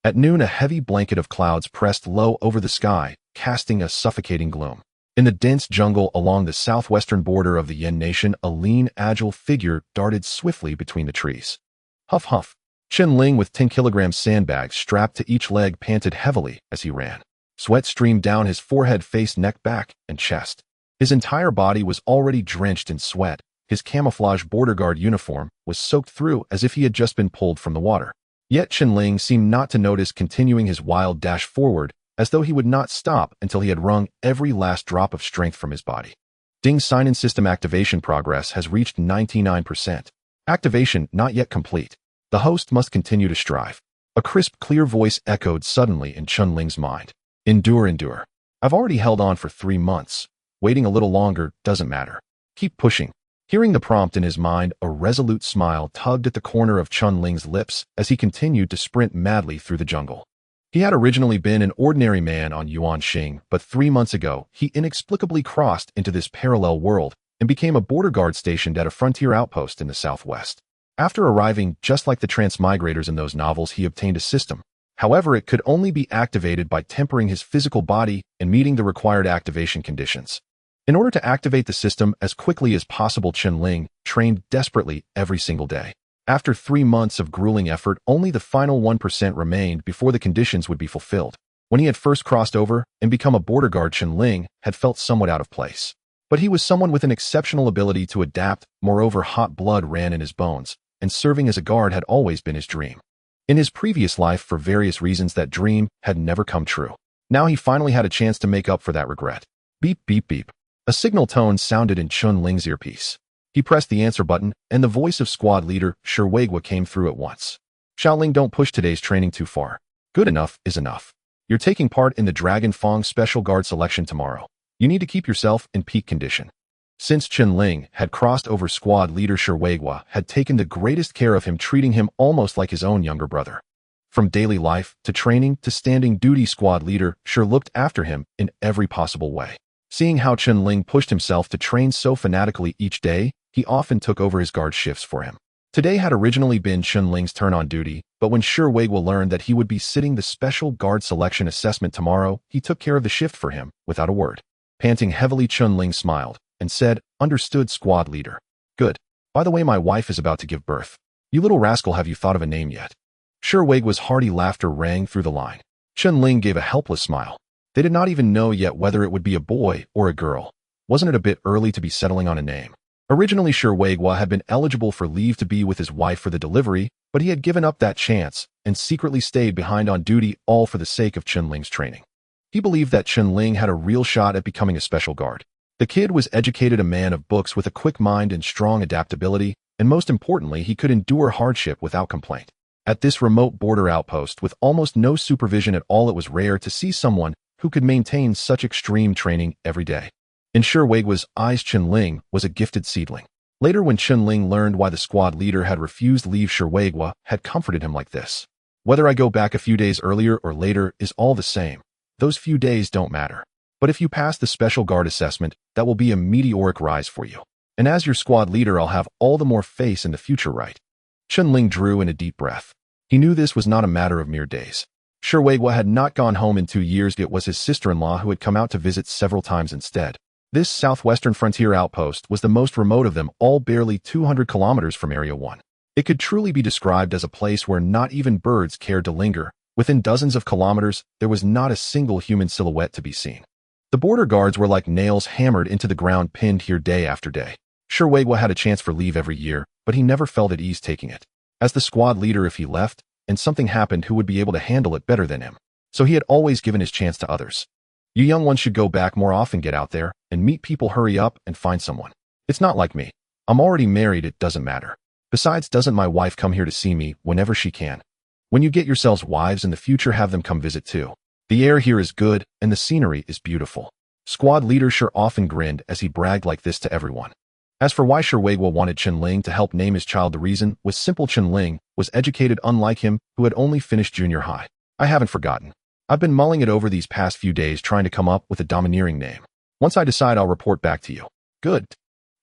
At noon, a heavy blanket of clouds pressed low over the sky, casting a suffocating gloom. In the dense jungle along the southwestern border of the Yen Nation, a lean, agile figure darted swiftly between the trees. Huff, huff. Chen Ling, with 10-kilogram sandbags strapped to each leg, panted heavily as he ran. Sweat streamed down his forehead, face, neck, back, and chest. His entire body was already drenched in sweat. His camouflage border guard uniform was soaked through as if he had just been pulled from the water. Yet Chen Ling seemed not to notice, continuing his wild dash forward, as though he would not stop until he had wrung every last drop of strength from his body. Ding, sign-in system activation progress has reached 99%. Activation not yet complete. The host must continue to strive. A crisp, clear voice echoed suddenly in Chen Ling's mind. Endure, endure. I've already held on for 3 months. Waiting a little longer doesn't matter. Keep pushing. Hearing the prompt in his mind, a resolute smile tugged at the corner of Chen Ling's lips as he continued to sprint madly through the jungle. He had originally been an ordinary man on Yuanxing, but 3 months ago, he inexplicably crossed into this parallel world and became a border guard stationed at a frontier outpost in the southwest. After arriving, just like the transmigrators in those novels, he obtained a system. However, it could only be activated by tempering his physical body and meeting the required activation conditions. In order to activate the system as quickly as possible, Chen Ling trained desperately every single day. After 3 months of grueling effort, only the final 1% remained before the conditions would be fulfilled. When he had first crossed over and become a border guard, Chen Ling had felt somewhat out of place. But he was someone with an exceptional ability to adapt. Moreover, hot blood ran in his bones, and serving as a guard had always been his dream. In his previous life, for various reasons, that dream had never come true. Now he finally had a chance to make up for that regret. Beep, beep, beep. A signal tone sounded in Chen Ling's earpiece. He pressed the answer button, and the voice of squad leader Shiwegwa came through at once. Xiaoling, don't push today's training too far. Good enough is enough. You're taking part in the Dragon Fong Special Guard selection tomorrow. You need to keep yourself in peak condition. Since Chen Ling had crossed over, squad leader Shiwegwa had taken the greatest care of him, treating him almost like his own younger brother. From daily life to training to standing duty, squad leader Shi looked after him in every possible way. Seeing how Chen Ling pushed himself to train so fanatically each day, he often took over his guard shifts for him. Today had originally been Chen Ling's turn on duty, but when Shiwegwa learned that he would be sitting the special guard selection assessment tomorrow, he took care of the shift for him without a word. Panting heavily, Chen Ling smiled and said, "Understood, squad leader. Good. By the way, my wife is about to give birth. You little rascal, have you thought of a name yet?" Shiwegwa's hearty laughter rang through the line. Chen Ling gave a helpless smile. They did not even know yet whether it would be a boy or a girl. Wasn't it a bit early to be settling on a name? Originally, Shiwegwa had been eligible for leave to be with his wife for the delivery, but he had given up that chance and secretly stayed behind on duty, all for the sake of Chen Ling's training. He believed that Chen Ling had a real shot at becoming a special guard. The kid was educated, a man of books with a quick mind and strong adaptability, and most importantly, he could endure hardship without complaint. At this remote border outpost with almost no supervision at all, it was rare to see someone who could maintain such extreme training every day. In Shiwegwa's eyes, Chen Ling was a gifted seedling. Later, when Chen Ling learned why the squad leader had refused leave, Shiwegwa had comforted him like this. "Whether I go back a few days earlier or later is all the same. Those few days don't matter. But if you pass the special guard assessment, that will be a meteoric rise for you. And as your squad leader, I'll have all the more faith in the future, right?" Chen Ling drew in a deep breath. He knew this was not a matter of mere days. Shiwegwa had not gone home in 2 years. It was his sister-in-law who had come out to visit several times instead. This southwestern frontier outpost was the most remote of them all, barely 200 kilometers from Area 1. It could truly be described as a place where not even birds cared to linger. Within dozens of kilometers, there was not a single human silhouette to be seen. The border guards were like nails hammered into the ground, pinned here day after day. Shiwegwa had a chance for leave every year, but he never felt at ease taking it. As the squad leader, if he left and something happened, who would be able to handle it better than him? So he had always given his chance to others. You young ones should go back more often, get out there and meet people, hurry up and find someone. It's not like me. I'm already married, it doesn't matter. Besides, doesn't my wife come here to see me whenever she can? When you get yourselves wives in the future, have them come visit too. The air here is good and the scenery is beautiful. Squad leader Shi often grinned as he bragged like this to everyone. As for why Shiwegwa wanted Chen Ling to help name his child, the reason was simple. Chen Ling was educated, unlike him, who had only finished junior high. I haven't forgotten. I've been mulling it over these past few days, trying to come up with a domineering name. Once I decide, I'll report back to you. Good.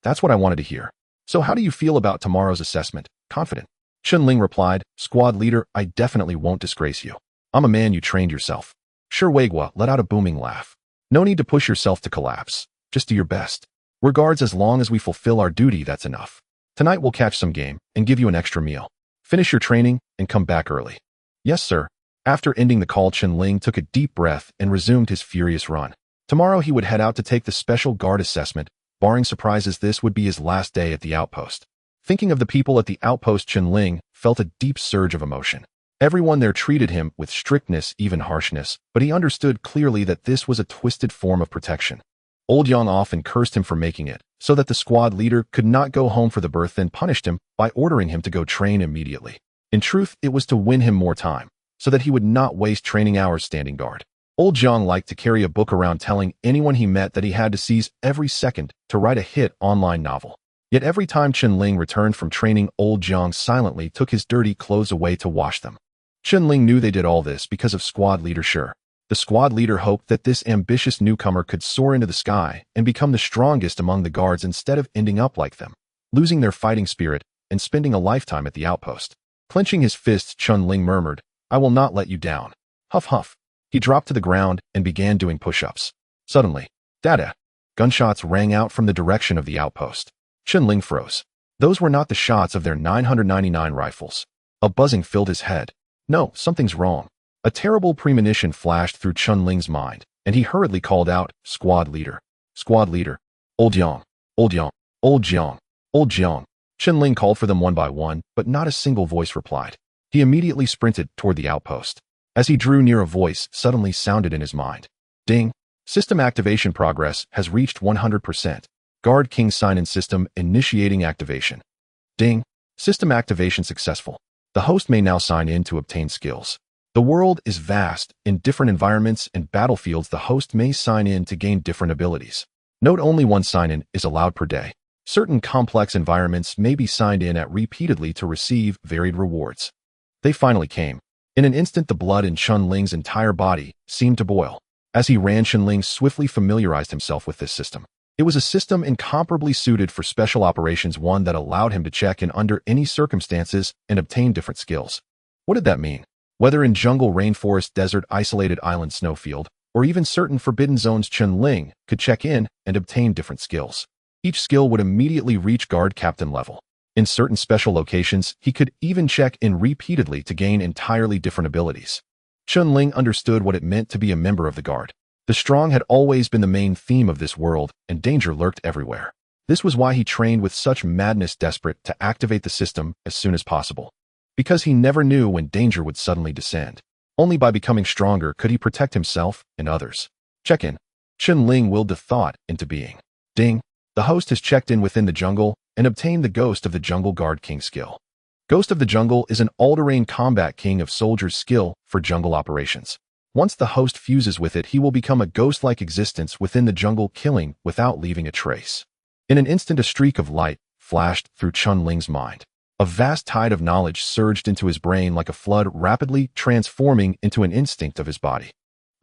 That's what I wanted to hear. So how do you feel about tomorrow's assessment? Confident. Chen Ling replied, "Squad leader, I definitely won't disgrace you. I'm a man you trained yourself. Sure, Weigwa let out a booming laugh. No need to push yourself to collapse. Just do your best. Regards, as long as we fulfill our duty, that's enough. Tonight we'll catch some game and give you an extra meal. Finish your training and come back early. Yes, sir. After ending the call, Chen Ling took a deep breath and resumed his furious run. Tomorrow he would head out to take the special guard assessment. Barring surprises, this would be his last day at the outpost. Thinking of the people at the outpost, Chen Ling felt a deep surge of emotion. Everyone there treated him with strictness, even harshness, but he understood clearly that this was a twisted form of protection. Old Yang often cursed him for making it, so that the squad leader could not go home for the birth, then punished him by ordering him to go train immediately. In truth, it was to win him more time, so that he would not waste training hours standing guard. Old Jiang liked to carry a book around, telling anyone he met that he had to seize every second to write a hit online novel. Yet every time Chen Ling returned from training, Old Jiang silently took his dirty clothes away to wash them. Chen Ling knew they did all this because of squad leader Shi. The squad leader hoped that this ambitious newcomer could soar into the sky and become the strongest among the guards instead of ending up like them, losing their fighting spirit and spending a lifetime at the outpost. Clenching his fists, Chen Ling murmured, "I will not let you down." Huff huff. He dropped to the ground and began doing push-ups. Suddenly, dada! Gunshots rang out from the direction of the outpost. Chen Ling froze. Those were not the shots of their 999 rifles. A buzzing filled his head. No, something's wrong. A terrible premonition flashed through Chen Ling's mind, and he hurriedly called out, "Squad leader! Squad leader! Old Yang! Old Yang! Old Jiang! Old Jiang!" Chen Ling called for them one by one, but not a single voice replied. He immediately sprinted toward the outpost. As he drew near, a voice suddenly sounded in his mind. Ding! System activation progress has reached 100%. Guard King sign-in system initiating activation. Ding! System activation successful. The host may now sign in to obtain skills. The world is vast. In different environments and battlefields, the host may sign in to gain different abilities. Note: only one sign-in is allowed per day. Certain complex environments may be signed in at repeatedly to receive varied rewards. They finally came. In an instant, the blood in Chen Ling's entire body seemed to boil. As he ran, Chen Ling swiftly familiarized himself with this system. It was a system incomparably suited for special operations, one that allowed him to check in under any circumstances and obtain different skills. What did that mean? Whether in jungle, rainforest, desert, isolated island, snowfield, or even certain forbidden zones, Chen Ling could check in and obtain different skills. Each skill would immediately reach guard captain level. In certain special locations, he could even check in repeatedly to gain entirely different abilities. Chen Ling understood what it meant to be a member of the guard. The strong had always been the main theme of this world, and danger lurked everywhere. This was why he trained with such madness, desperate to activate the system as soon as possible. Because he never knew when danger would suddenly descend. Only by becoming stronger could he protect himself and others. Check-in. Chen Ling willed the thought into being. Ding! The host has checked in within the jungle and obtained the Ghost of the Jungle Guard King skill. Ghost of the Jungle is an all-terrain combat king of soldiers skill for jungle operations. Once the host fuses with it, he will become a ghost-like existence within the jungle, killing without leaving a trace. In an instant, a streak of light flashed through Chen Ling's mind. A vast tide of knowledge surged into his brain like a flood, rapidly transforming into an instinct of his body.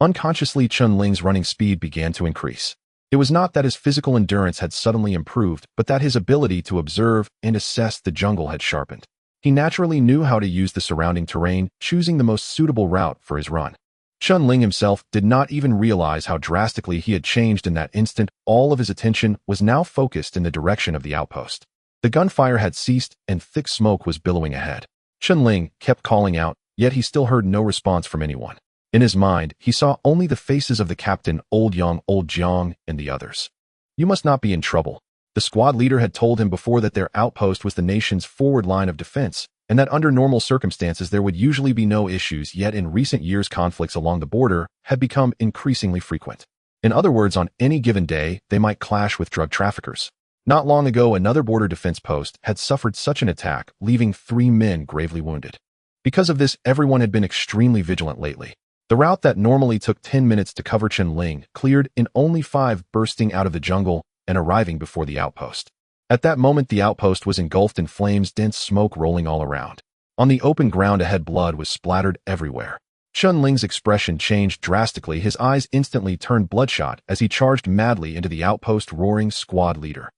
Unconsciously, Chen Ling's running speed began to increase. It was not that his physical endurance had suddenly improved, but that his ability to observe and assess the jungle had sharpened. He naturally knew how to use the surrounding terrain, choosing the most suitable route for his run. Chen Ling himself did not even realize how drastically he had changed in that instant. All of his attention was now focused in the direction of the outpost. The gunfire had ceased, and thick smoke was billowing ahead. Chen Ling kept calling out, yet he still heard no response from anyone. In his mind, he saw only the faces of the captain, Old Yang, Old Jiang, and the others. You must not be in trouble. The squad leader had told him before that their outpost was the nation's forward line of defense, and that under normal circumstances there would usually be no issues, yet in recent years conflicts along the border had become increasingly frequent. In other words, on any given day, they might clash with drug traffickers. Not long ago, another border defense post had suffered such an attack, leaving 3 men gravely wounded. Because of this, everyone had been extremely vigilant lately. The route that normally took 10 minutes to cover, Chen Ling cleared in only 5, bursting out of the jungle and arriving before the outpost. At that moment, the outpost was engulfed in flames, dense smoke rolling all around. On the open ground ahead, blood was splattered everywhere. Chen Ling's expression changed drastically. His eyes instantly turned bloodshot as he charged madly into the outpost, roaring, "Squad leader!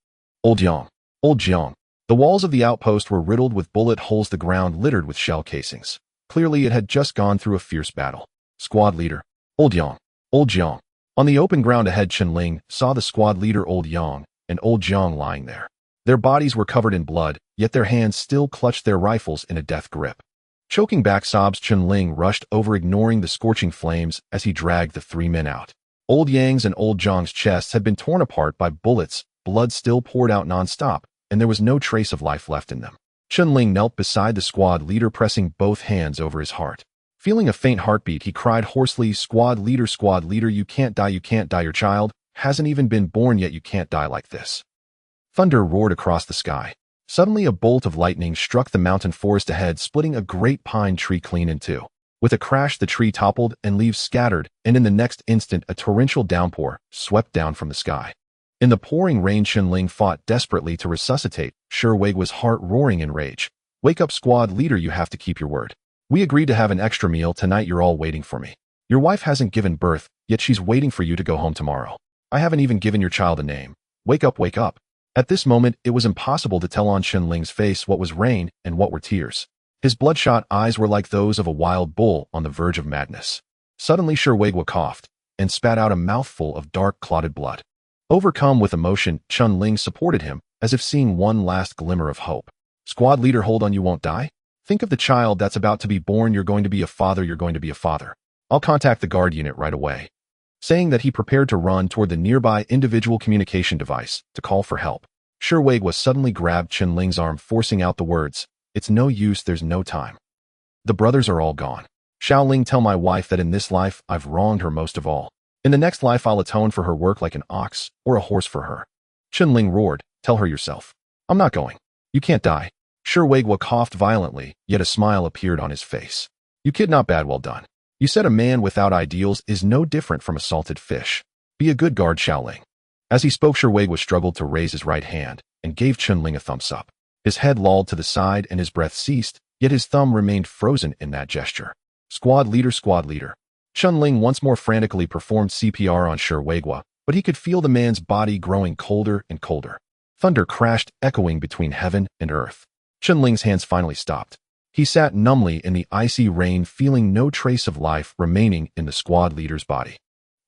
Old Yang! Old Jiang!" The walls of the outpost were riddled with bullet holes, the ground littered with shell casings. Clearly, it had just gone through a fierce battle. Squad leader, Old Yang. Old Jiang. On the open ground ahead, Chen Ling saw the squad leader Old Yang and Old Jiang lying there. Their bodies were covered in blood, yet their hands still clutched their rifles in a death grip. Choking back sobs, Chen Ling rushed over, ignoring the scorching flames as he dragged the three men out. Old Yang's and Old Jiang's chests had been torn apart by bullets, blood still poured out non-stop, and there was no trace of life left in them. Chen Ling knelt beside the squad leader, pressing both hands over his heart. Feeling a faint heartbeat, he cried hoarsely, squad leader, you can't die, your child hasn't even been born yet, you can't die like this." Thunder roared across the sky. Suddenly, a bolt of lightning struck the mountain forest ahead, splitting a great pine tree clean in two. With a crash, the tree toppled and leaves scattered, and in the next instant, a torrential downpour swept down from the sky. In the pouring rain, Chen Ling fought desperately to resuscitate. Sherwagwa's heart roaring in rage. "Wake up, squad leader, you have to keep your word. We agreed to have an extra meal tonight, you're all waiting for me. Your wife hasn't given birth, yet she's waiting for you to go home tomorrow. I haven't even given your child a name. Wake up, wake up." At this moment, it was impossible to tell on Chen Ling's face what was rain and what were tears. His bloodshot eyes were like those of a wild bull on the verge of madness. Suddenly, Sherwagwa coughed and spat out a mouthful of dark, clotted blood. Overcome with emotion, Chen Ling supported him, as if seeing one last glimmer of hope. "Squad leader, hold on, you won't die? Think of the child that's about to be born. You're going to be a father, you're going to be a father. I'll contact the guard unit right away." Saying that, he prepared to run toward the nearby individual communication device to call for help. Sherwagwa suddenly grabbed Chen Ling's arm, forcing out the words, "It's no use, there's no time. The brothers are all gone. Xiaoling, tell my wife that in this life I've wronged her most of all. In the next life I'll atone for her work like an ox or a horse for her." Chen Ling roared, "Tell her yourself. I'm not going. You can't die." Sherwagwa coughed violently, yet a smile appeared on his face. "You kid, not bad, well done. You said a man without ideals is no different from a salted fish. Be a good guard, Xiaoling." As he spoke, Sherwagwa struggled to raise his right hand and gave Chen Ling a thumbs up. His head lolled to the side and his breath ceased, yet his thumb remained frozen in that gesture. Squad leader, squad leader." Chen Ling once more frantically performed CPR on Sherwagwa, but he could feel the man's body growing colder and colder. Thunder crashed, echoing between heaven and earth. Chen Ling's hands finally stopped. He sat numbly in the icy rain, feeling no trace of life remaining in the squad leader's body.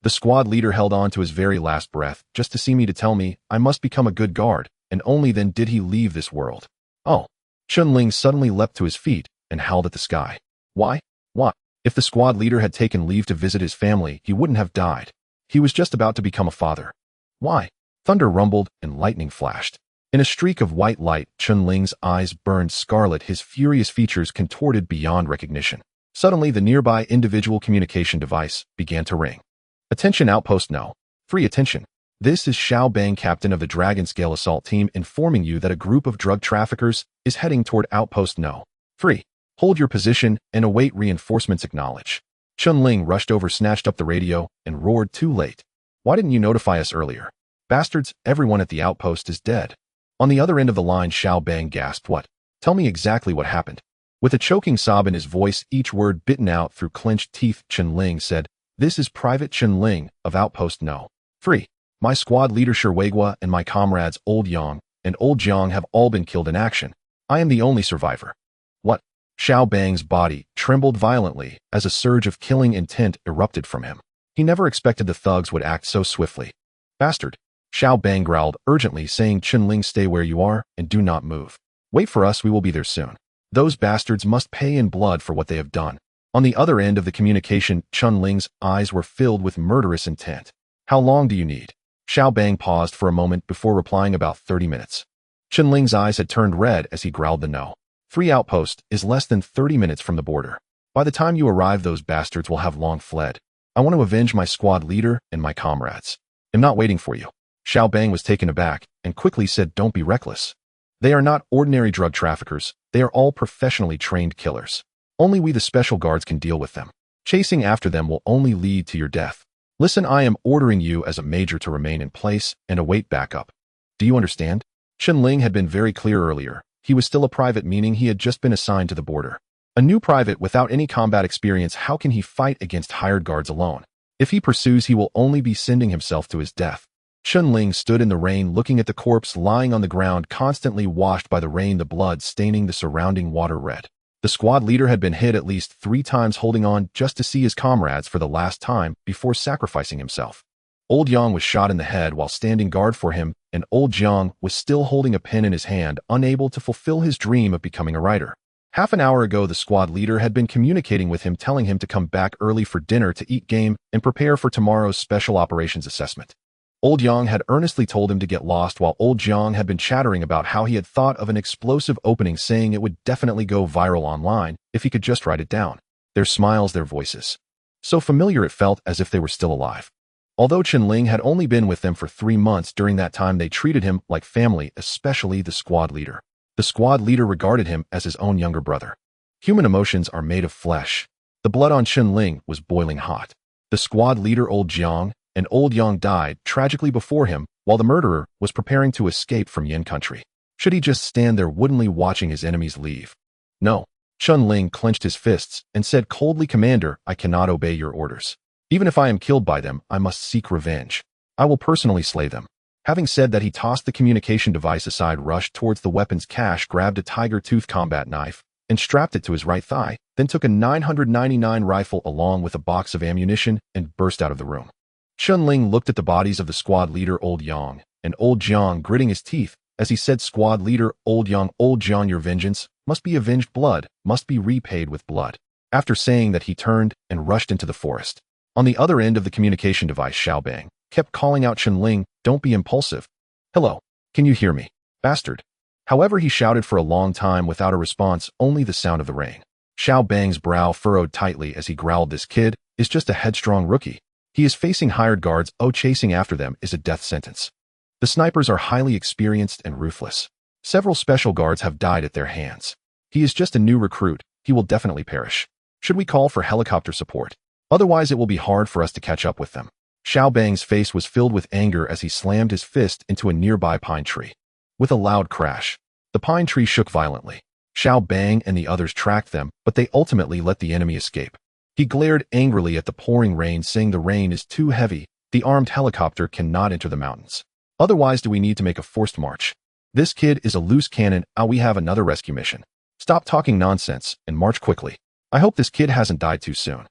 The squad leader held on to his very last breath, "Just to see me, to tell me I must become a good guard, and only then did he leave this world." "Oh." Chen Ling suddenly leapt to his feet and howled at the sky. Why? What? If the squad leader had taken leave to visit his family, he wouldn't have died. He was just about to become a father. Why? Thunder rumbled and lightning flashed. In a streak of white light, Chen Ling's eyes burned scarlet, his furious features contorted beyond recognition. Suddenly, the nearby individual communication device began to ring. "Attention, outpost No. 3, attention. This is Xiao Bang, captain of the Dragon Scale Assault Team, informing you that a group of drug traffickers is heading toward outpost No. 3. Hold your position and await reinforcements, acknowledge." Chen Ling rushed over, snatched up the radio, and roared, "Too late. Why didn't you notify us earlier? Bastards, everyone at the outpost is dead." On the other end of the line, Xiao Bang gasped, "What? Tell me exactly what happened." With a choking sob in his voice, each word bitten out through clenched teeth, Chen Ling said, "This is Private Chen Ling of Outpost No. 3. My squad leader Sherwagwa and my comrades Old Yang and Old Jiang have all been killed in action. I am the only survivor." "What?" Xiao Bang's body trembled violently as a surge of killing intent erupted from him. He never expected the thugs would act so swiftly. "Bastard." Xiao Bang growled urgently, saying, "Chen Ling, stay where you are and do not move. Wait for us, we will be there soon. Those bastards must pay in blood for what they have done." On the other end of the communication, Chen Ling's eyes were filled with murderous intent. "How long do you need?" Xiao Bang paused for a moment before replying, "About 30 minutes. Chen Ling's eyes had turned red as he growled the No. 3 outpost is less than 30 minutes from the border. By the time you arrive, those bastards will have long fled. I want to avenge my squad leader and my comrades. I'm not waiting for you." Xiao Bang was taken aback and quickly said, "Don't be reckless. They are not ordinary drug traffickers. They are all professionally trained killers. Only we, the special guards, can deal with them. Chasing after them will only lead to your death. Listen, I am ordering you as a major to remain in place and await backup. Do you understand?" Chen Ling had been very clear earlier. He was still a private, meaning he had just been assigned to the border. A new private without any combat experience, how can he fight against hired guards alone? If he pursues, he will only be sending himself to his death. Chen Ling stood in the rain, looking at the corpse lying on the ground, constantly washed by the rain, the blood staining the surrounding water red. The squad leader had been hit at least 3 times, holding on just to see his comrades for the last time before sacrificing himself. Old Yang was shot in the head while standing guard for him, and Old Jiang was still holding a pen in his hand, unable to fulfill his dream of becoming a writer. Half an hour ago, the squad leader had been communicating with him, telling him to come back early for dinner to eat game and prepare for tomorrow's special operations assessment. Old Yang had earnestly told him to get lost, while Old Jiang had been chattering about how he had thought of an explosive opening, saying it would definitely go viral online if he could just write it down. Their smiles, their voices. So familiar it felt as if they were still alive. Although Chen Ling had only been with them for 3 months, during that time they treated him like family, especially the squad leader. The squad leader regarded him as his own younger brother. Human emotions are made of flesh. The blood on Chen Ling was boiling hot. The squad leader, Old Jiang, and Old Yang died tragically before him, while the murderer was preparing to escape from Yin country. Should he just stand there woodenly watching his enemies leave? No. Chen Ling clenched his fists and said coldly, "Commander, I cannot obey your orders. Even if I am killed by them, I must seek revenge. I will personally slay them." Having said that, he tossed the communication device aside, rushed towards the weapons cache, grabbed a tiger-tooth combat knife, and strapped it to his right thigh, then took a 999 rifle along with a box of ammunition and burst out of the room. Chen Ling looked at the bodies of the squad leader, Old Yang, and Old Jiang, gritting his teeth as he said, "Squad leader, Old Jiang, your vengeance must be avenged. Blood must be repaid with blood." After saying that, he turned and rushed into the forest. On the other end of the communication device, Xiao Bang kept calling out, "Chen Ling, don't be impulsive. Hello, can you hear me, bastard?" However, he shouted for a long time without a response, only the sound of the rain. Xiao Bang's brow furrowed tightly as he growled, "This kid is just a headstrong rookie. He is facing hired guards. Chasing after them is a death sentence. The snipers are highly experienced and ruthless. Several special guards have died at their hands. He is just a new recruit. He will definitely perish. Should we call for helicopter support? Otherwise, it will be hard for us to catch up with them." Xiao Bang's face was filled with anger as he slammed his fist into a nearby pine tree. With a loud crash, the pine tree shook violently. Xiao Bang and the others tracked them, but they ultimately let the enemy escape. He glared angrily at the pouring rain, saying, "The rain is too heavy. The armed helicopter cannot enter the mountains. Otherwise, do we need to make a forced march? This kid is a loose cannon. We have another rescue mission. Stop talking nonsense and march quickly. I hope this kid hasn't died too soon.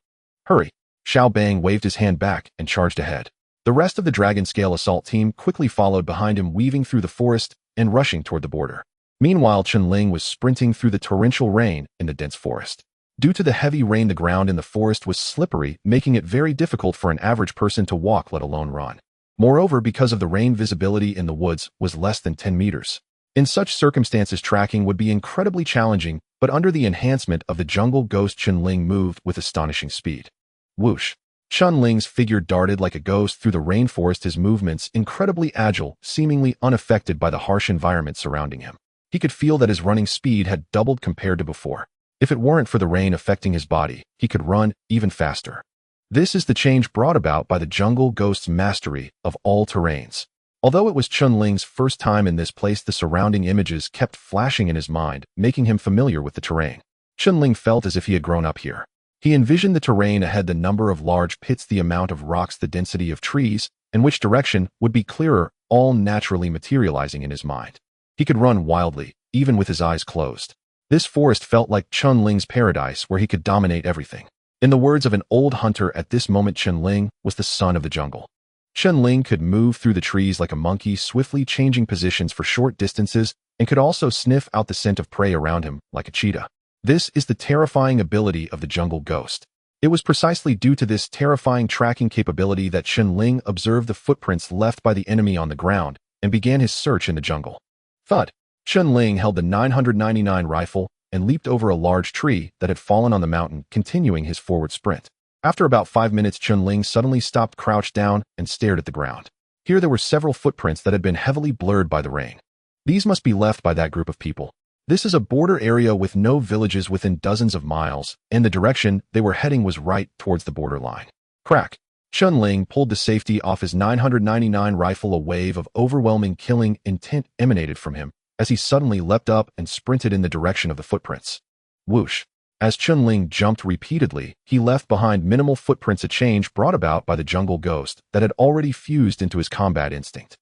Hurry." Xiao Bang waved his hand back and charged ahead. The rest of the Dragon Scale assault team quickly followed behind him, weaving through the forest and rushing toward the border. Meanwhile, Chen Ling was sprinting through the torrential rain in the dense forest. Due to the heavy rain, the ground in the forest was slippery, making it very difficult for an average person to walk, let alone run. Moreover, because of the rain, visibility in the woods was less than 10 meters. In such circumstances, tracking would be incredibly challenging, but under the enhancement of the jungle ghost, Chen Ling moved with astonishing speed. Whoosh! Chen Ling's figure darted like a ghost through the rainforest, his movements incredibly agile, seemingly unaffected by the harsh environment surrounding him. He could feel that his running speed had doubled compared to before. If it weren't for the rain affecting his body, he could run even faster. This is the change brought about by the jungle ghost's mastery of all terrains. Although it was Chen Ling's first time in this place, the surrounding images kept flashing in his mind, making him familiar with the terrain. Chen Ling felt as if he had grown up here. He envisioned the terrain ahead, the number of large pits, the amount of rocks, the density of trees, and which direction would be clearer, all naturally materializing in his mind. He could run wildly, even with his eyes closed. This forest felt like Chen Ling's paradise, where he could dominate everything. In the words of an old hunter, at this moment Chen Ling was the son of the jungle. Chen Ling could move through the trees like a monkey, swiftly changing positions for short distances, and could also sniff out the scent of prey around him like a cheetah. This is the terrifying ability of the jungle ghost. It was precisely due to this terrifying tracking capability that Chen Ling observed the footprints left by the enemy on the ground and began his search in the jungle. Thud! Chen Ling held the 999 rifle and leaped over a large tree that had fallen on the mountain, continuing his forward sprint. After about 5 minutes, Chen Ling suddenly stopped, crouched down, and stared at the ground. Here there were several footprints that had been heavily blurred by the rain. These must be left by that group of people. This is a border area with no villages within dozens of miles, and the direction they were heading was right towards the borderline. Crack! Chen Ling pulled the safety off his 999 rifle. A wave of overwhelming killing intent emanated from him as he suddenly leapt up and sprinted in the direction of the footprints. Whoosh! As Chen Ling jumped repeatedly, he left behind minimal footprints, a change brought about by the jungle ghost that had already fused into his combat instinct.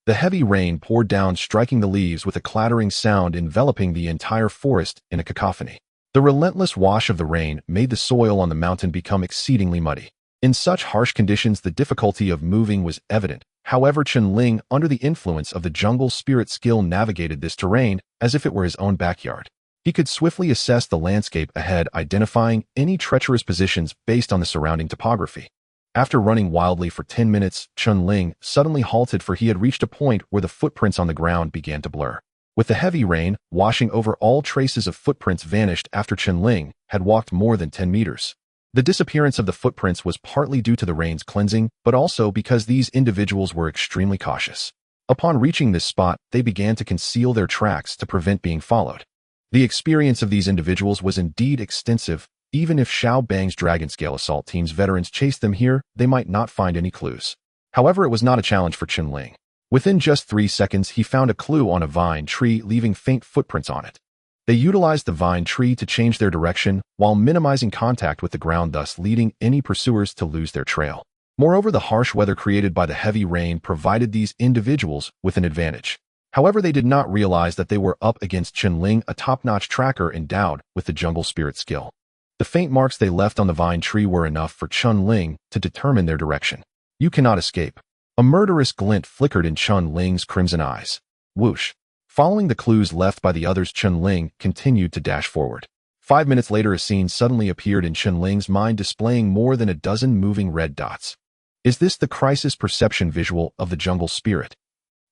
The heavy rain poured down, striking the leaves with a clattering sound, enveloping the entire forest in a cacophony. The relentless wash of the rain made the soil on the mountain become exceedingly muddy. In such harsh conditions, the difficulty of moving was evident. However, Chen Ling, under the influence of the jungle spirit skill, navigated this terrain as if it were his own backyard. He could swiftly assess the landscape ahead, identifying any treacherous positions based on the surrounding topography. After running wildly for 10 minutes, Chen Ling suddenly halted, for he had reached a point where the footprints on the ground began to blur. With the heavy rain washing over, all traces of footprints vanished after Chen Ling had walked more than 10 meters. The disappearance of the footprints was partly due to the rain's cleansing, but also because these individuals were extremely cautious. Upon reaching this spot, they began to conceal their tracks to prevent being followed. The experience of these individuals was indeed extensive. Even if Xiao Bang's Dragon Scale Assault Team's veterans chased them here, they might not find any clues. However, it was not a challenge for Chen Ling. Within just 3 seconds, he found a clue on a vine tree, leaving faint footprints on it. They utilized the vine tree to change their direction while minimizing contact with the ground, thus leading any pursuers to lose their trail. Moreover, the harsh weather created by the heavy rain provided these individuals with an advantage. However, they did not realize that they were up against Chen Ling, a top-notch tracker endowed with the jungle spirit skill. The faint marks they left on the vine tree were enough for Chen Ling to determine their direction. "You cannot escape." A murderous glint flickered in Chen Ling's crimson eyes. Whoosh. Following the clues left by the others, Chen Ling continued to dash forward. 5 minutes later, a scene suddenly appeared in Chen Ling's mind, displaying more than a dozen moving red dots. Is this the crisis perception visual of the jungle spirit?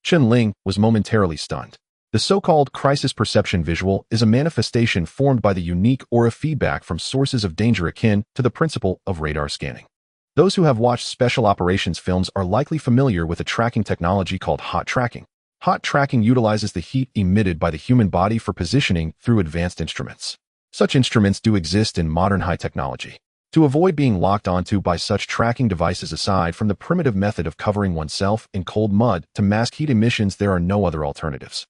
Chen Ling was momentarily stunned. The so-called crisis perception visual is a manifestation formed by the unique aura feedback from sources of danger akin to the principle of radar scanning. Those who have watched special operations films are likely familiar with a tracking technology called hot tracking. Hot tracking utilizes the heat emitted by the human body for positioning through advanced instruments. Such instruments do exist in modern high technology. To avoid being locked onto by such tracking devices, aside from the primitive method of covering oneself in cold mud to mask heat emissions, there are no other alternatives.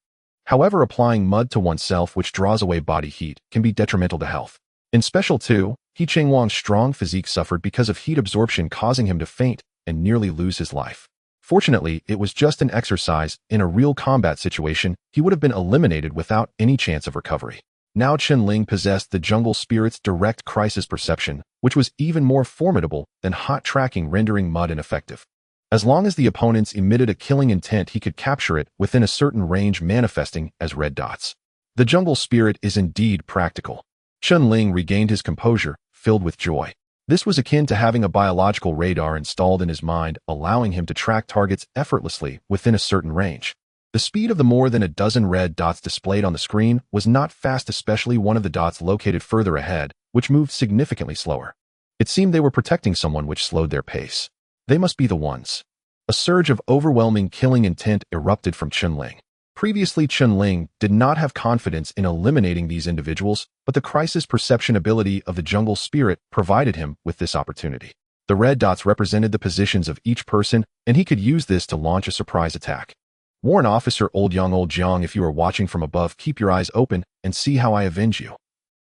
However, applying mud to oneself, which draws away body heat, can be detrimental to health. In Special 2, He Chengwang's strong physique suffered because of heat absorption, causing him to faint and nearly lose his life. Fortunately, it was just an exercise. In a real combat situation, he would have been eliminated without any chance of recovery. Now Chen Ling possessed the jungle spirit's direct crisis perception, which was even more formidable than hot tracking, rendering mud ineffective. As long as the opponents emitted a killing intent, he could capture it within a certain range, manifesting as red dots. The jungle spirit is indeed practical. Chen Ling regained his composure, filled with joy. This was akin to having a biological radar installed in his mind, allowing him to track targets effortlessly within a certain range. The speed of the more than a dozen red dots displayed on the screen was not fast, especially one of the dots located further ahead, which moved significantly slower. It seemed they were protecting someone, which slowed their pace. They must be the ones. A surge of overwhelming killing intent erupted from Chen Ling. Previously, Chen Ling did not have confidence in eliminating these individuals, but the crisis perception ability of the jungle spirit provided him with this opportunity. The red dots represented the positions of each person, and he could use this to launch a surprise attack. Warrant Officer Old Jiang, if you are watching from above, keep your eyes open and see how I avenge you.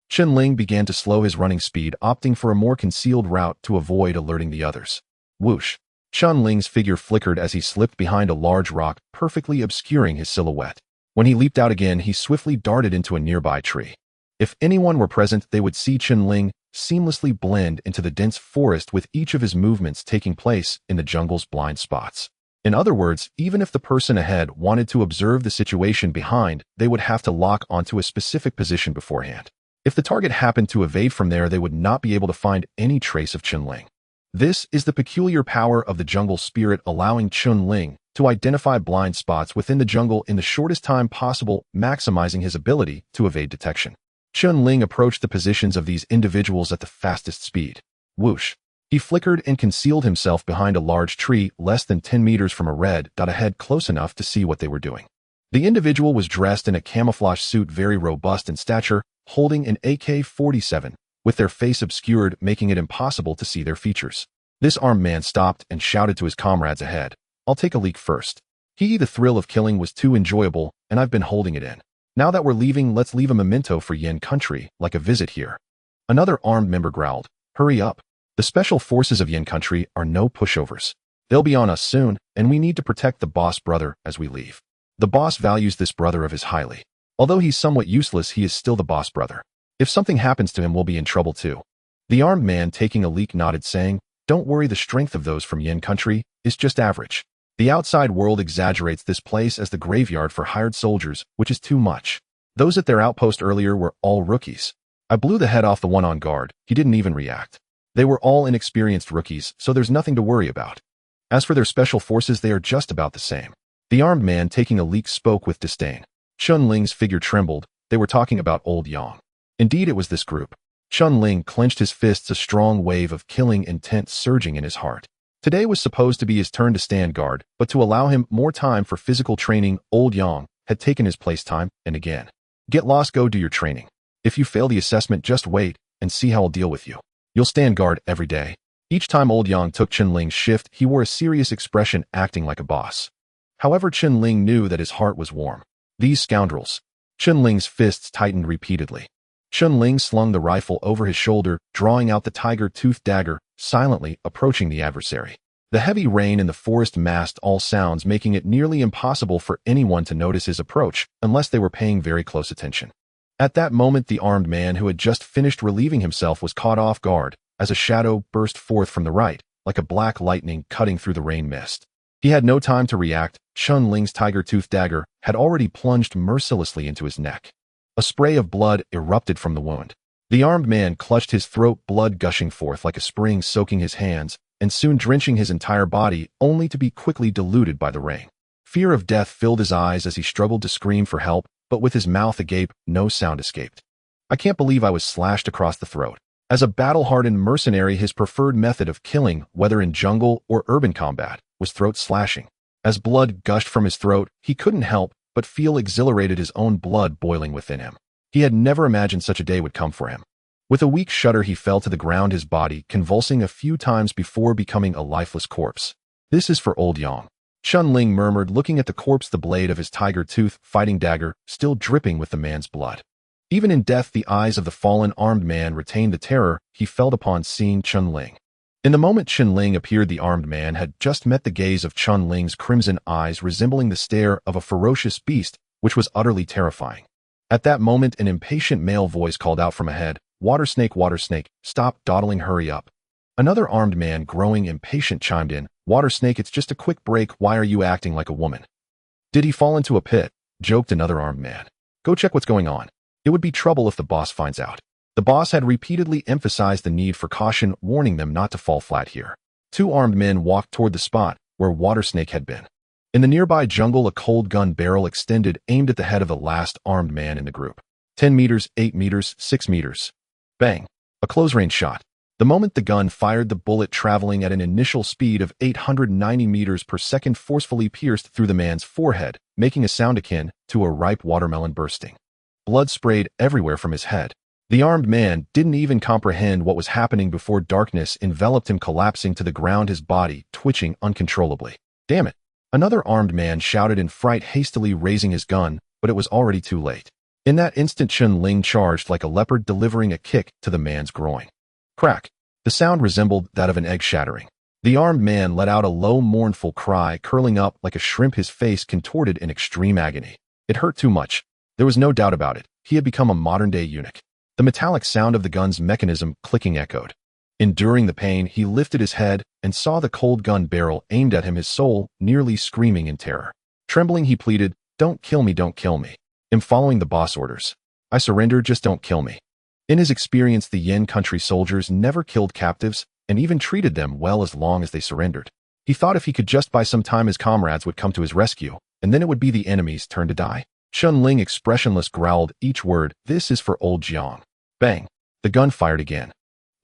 Chen Ling began to slow his running speed, opting for a more concealed route to avoid alerting the others. Whoosh! Chen Ling's figure flickered as he slipped behind a large rock, perfectly obscuring his silhouette. When he leaped out again, he swiftly darted into a nearby tree. If anyone were present, they would see Chen Ling seamlessly blend into the dense forest, with each of his movements taking place in the jungle's blind spots. In other words, even if the person ahead wanted to observe the situation behind, they would have to lock onto a specific position beforehand. If the target happened to evade from there, they would not be able to find any trace of Chen Ling. This is the peculiar power of the jungle spirit, allowing Chen Ling to identify blind spots within the jungle in the shortest time possible, maximizing his ability to evade detection. Chen Ling approached the positions of these individuals at the fastest speed. Whoosh! He flickered and concealed himself behind a large tree less than 10 meters from a red dot ahead, close enough to see what they were doing. The individual was dressed in a camouflage suit, very robust in stature, holding an AK-47, with their face obscured, making it impossible to see their features. This armed man stopped and shouted to his comrades ahead, "I'll take a leak first." The thrill of killing was too enjoyable, and I've been holding it in. Now that we're leaving, let's leave a memento for Yin Country, like a visit here. Another armed member growled, "Hurry up. The special forces of Yin Country are no pushovers. They'll be on us soon, and we need to protect the boss brother as we leave. The boss values this brother of his highly. Although he's somewhat useless, he is still the boss brother. If something happens to him, we'll be in trouble too. The armed man taking a leak nodded, saying, "Don't worry, the strength of those from Yin country is just average. The outside world exaggerates this place as the graveyard for hired soldiers, which is too much. Those at their outpost earlier were all rookies. I blew the head off the one on guard. He didn't even react. They were all inexperienced rookies, so there's nothing to worry about. As for their special forces, they are just about the same." The armed man taking a leak spoke with disdain. Chen Ling's figure trembled. They were talking about Old Yang. Indeed, it was this group. Chen Ling clenched his fists, a strong wave of killing intent surging in his heart. Today was supposed to be his turn to stand guard, but to allow him more time for physical training, Old Yang had taken his place time and again. "Get lost, go do your training. If you fail the assessment, just wait and see how I'll deal with you. You'll stand guard every day." Each time Old Yang took Chen Ling's shift, he wore a serious expression, acting like a boss. However, Chen Ling knew that his heart was warm. These scoundrels. Chen Ling's fists tightened repeatedly. Chen Ling slung the rifle over his shoulder, drawing out the tiger-toothed dagger, silently approaching the adversary. The heavy rain in the forest masked all sounds, making it nearly impossible for anyone to notice his approach unless they were paying very close attention. At that moment, the armed man who had just finished relieving himself was caught off guard as a shadow burst forth from the right, like a black lightning cutting through the rain mist. He had no time to react. Chen Ling's tiger-toothed dagger had already plunged mercilessly into his neck. A spray of blood erupted from the wound. The armed man clutched his throat, blood gushing forth like a spring, soaking his hands and soon drenching his entire body, only to be quickly diluted by the rain. Fear of death filled his eyes as he struggled to scream for help, but with his mouth agape, no sound escaped. "I can't believe I was slashed across the throat." As a battle-hardened mercenary, his preferred method of killing, whether in jungle or urban combat, was throat slashing. As blood gushed from his throat, he couldn't help but feel exhilarated, his own blood boiling within him. He had never imagined such a day would come for him. With a weak shudder, he fell to the ground, his body convulsing a few times before becoming a lifeless corpse. "This is for Old Yang," Chen Ling murmured, looking at the corpse, the blade of his tiger-tooth fighting dagger still dripping with the man's blood. Even in death, the eyes of the fallen armed man retained the terror he felt upon seeing Chen Ling. In the moment Chen Ling appeared, the armed man had just met the gaze of Chen Ling's crimson eyes, resembling the stare of a ferocious beast, which was utterly terrifying. At that moment, an impatient male voice called out from ahead, water snake, stop dawdling, hurry up." Another armed man, growing impatient, chimed in, "Water snake, it's just a quick break, why are you acting like a woman?" "Did he fall into a pit?" joked another armed man. "Go check what's going on. It would be trouble if the boss finds out." The boss had repeatedly emphasized the need for caution, warning them not to fall flat here. Two armed men walked toward the spot where Water Snake had been. In the nearby jungle, a cold gun barrel extended, aimed at the head of the last armed man in the group. 10 meters, 8 meters, 6 meters. Bang! A close-range shot. The moment the gun fired, the bullet, traveling at an initial speed of 890 meters per second, forcefully pierced through the man's forehead, making a sound akin to a ripe watermelon bursting. Blood sprayed everywhere from his head. The armed man didn't even comprehend what was happening before darkness enveloped him, collapsing to the ground, his body twitching uncontrollably. "Damn it!" Another armed man shouted in fright, hastily raising his gun, but it was already too late. In that instant, Chen Ling charged like a leopard, delivering a kick to the man's groin. Crack! The sound resembled that of an egg shattering. The armed man let out a low, mournful cry, curling up like a shrimp, his face contorted in extreme agony. It hurt too much. There was no doubt about it. He had become a modern-day eunuch. The metallic sound of the gun's mechanism clicking echoed. Enduring the pain, he lifted his head and saw the cold gun barrel aimed at him, his soul nearly screaming in terror. Trembling, he pleaded, "Don't kill me, don't kill me. I'm following the boss orders. I surrender, just don't kill me." In his experience, the Yin country soldiers never killed captives and even treated them well as long as they surrendered. He thought if he could just buy some time, his comrades would come to his rescue, and then it would be the enemy's turn to die. Chen Ling, expressionless, growled each word, "This is for Old Jiang." Bang! The gun fired again.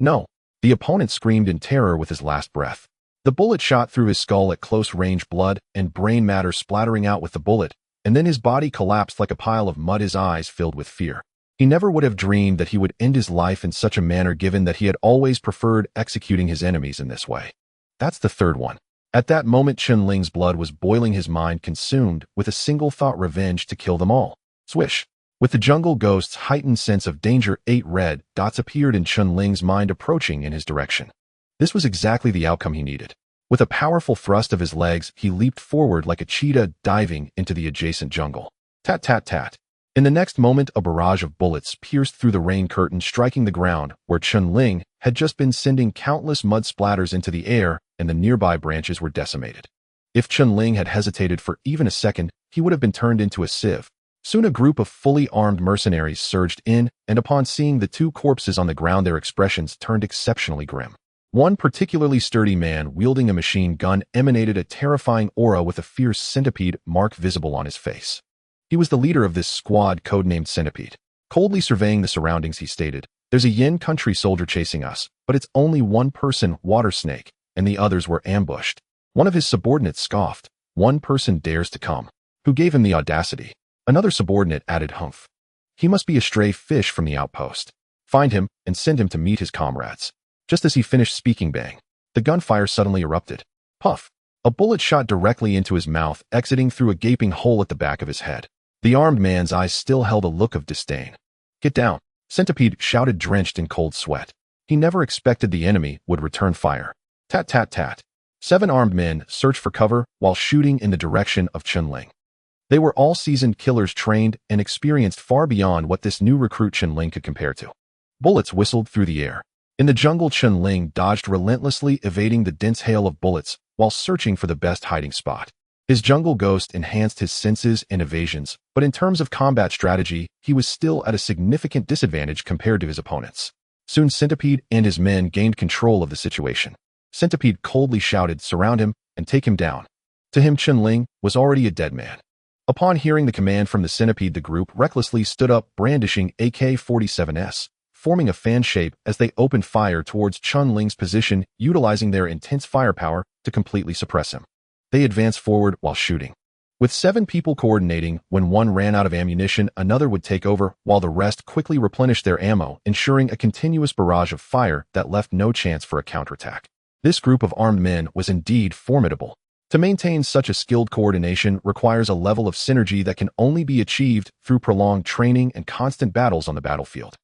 "No!" The opponent screamed in terror with his last breath. The bullet shot through his skull at close range, blood and brain matter splattering out with the bullet, and then his body collapsed like a pile of mud, his eyes filled with fear. He never would have dreamed that he would end his life in such a manner, given that he had always preferred executing his enemies in this way. That's the third one. At that moment, Chen Ling's blood was boiling, his mind consumed with a single thought: revenge, to kill them all. Swish! With the jungle ghost's heightened sense of danger, 8 red dots appeared in Chen Ling's mind, approaching in his direction. This was exactly the outcome he needed. With a powerful thrust of his legs, he leaped forward like a cheetah, diving into the adjacent jungle. Tat tat tat. In the next moment, a barrage of bullets pierced through the rain curtain, striking the ground where Chen Ling had just been, sending countless mud splatters into the air, and the nearby branches were decimated. If Chen Ling had hesitated for even a second, he would have been turned into a sieve. Soon a group of fully armed mercenaries surged in, and upon seeing the two corpses on the ground, their expressions turned exceptionally grim. One particularly sturdy man wielding a machine gun emanated a terrifying aura with a fierce centipede mark visible on his face. He was the leader of this squad, codenamed Centipede. Coldly surveying the surroundings, he stated, "There's a Yin country soldier chasing us, but it's only one person, Water Snake, and the others were ambushed." One of his subordinates scoffed. "One person dares to come. Who gave him the audacity?" Another subordinate added, "Humph. He must be a stray fish from the outpost. Find him and send him to meet his comrades." Just as he finished speaking, bang, the gunfire suddenly erupted. Puff. A bullet shot directly into his mouth, exiting through a gaping hole at the back of his head. The armed man's eyes still held a look of disdain. "Get down," Centipede shouted, drenched in cold sweat. He never expected the enemy would return fire. Tat tat tat. 7 armed men searched for cover while shooting in the direction of Chen Ling. They were all seasoned killers, trained and experienced far beyond what this new recruit Chen Ling could compare to. Bullets whistled through the air. In the jungle, Chen Ling dodged relentlessly, evading the dense hail of bullets while searching for the best hiding spot. His jungle ghost enhanced his senses and evasions, but in terms of combat strategy, he was still at a significant disadvantage compared to his opponents. Soon Centipede and his men gained control of the situation. Centipede coldly shouted, "Surround him and take him down." To him, Chen Ling was already a dead man. Upon hearing the command from the Centipede, the group recklessly stood up, brandishing AK-47s, forming a fan shape as they opened fire towards Chen Ling's position, utilizing their intense firepower to completely suppress him. They advanced forward while shooting. With 7 people coordinating, when one ran out of ammunition, another would take over, while the rest quickly replenished their ammo, ensuring a continuous barrage of fire that left no chance for a counterattack. This group of armed men was indeed formidable. To maintain such a skilled coordination requires a level of synergy that can only be achieved through prolonged training and constant battles on the battlefield.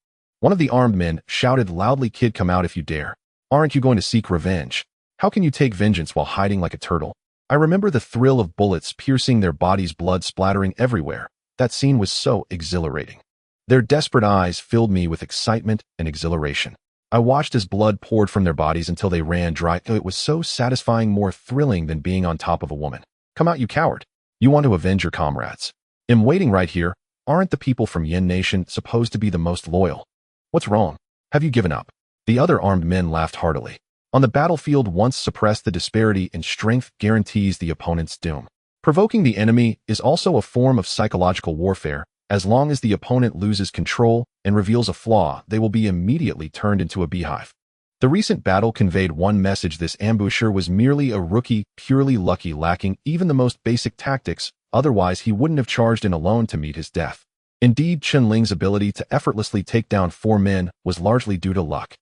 One of the armed men shouted loudly, "Kid, come out if you dare. Aren't you going to seek revenge? How can you take vengeance while hiding like a turtle?" I remember the thrill of bullets piercing their bodies, blood splattering everywhere. That scene was so exhilarating. Their desperate eyes filled me with excitement and exhilaration. I watched as blood poured from their bodies until they ran dry. It was so satisfying, more thrilling than being on top of a woman. "Come out, you coward. You want to avenge your comrades. I'm waiting right here. Aren't the people from Yin Nation supposed to be the most loyal? What's wrong? Have you given up?" The other armed men laughed heartily. On the battlefield, once suppressed, the disparity in strength guarantees the opponent's doom. Provoking the enemy is also a form of psychological warfare. As long as the opponent loses control and reveals a flaw, they will be immediately turned into a beehive. The recent battle conveyed one message: this ambusher was merely a rookie, purely lucky, lacking even the most basic tactics. Otherwise, he wouldn't have charged in alone to meet his death. Indeed, Chen Ling's ability to effortlessly take down 4 men was largely due to luck.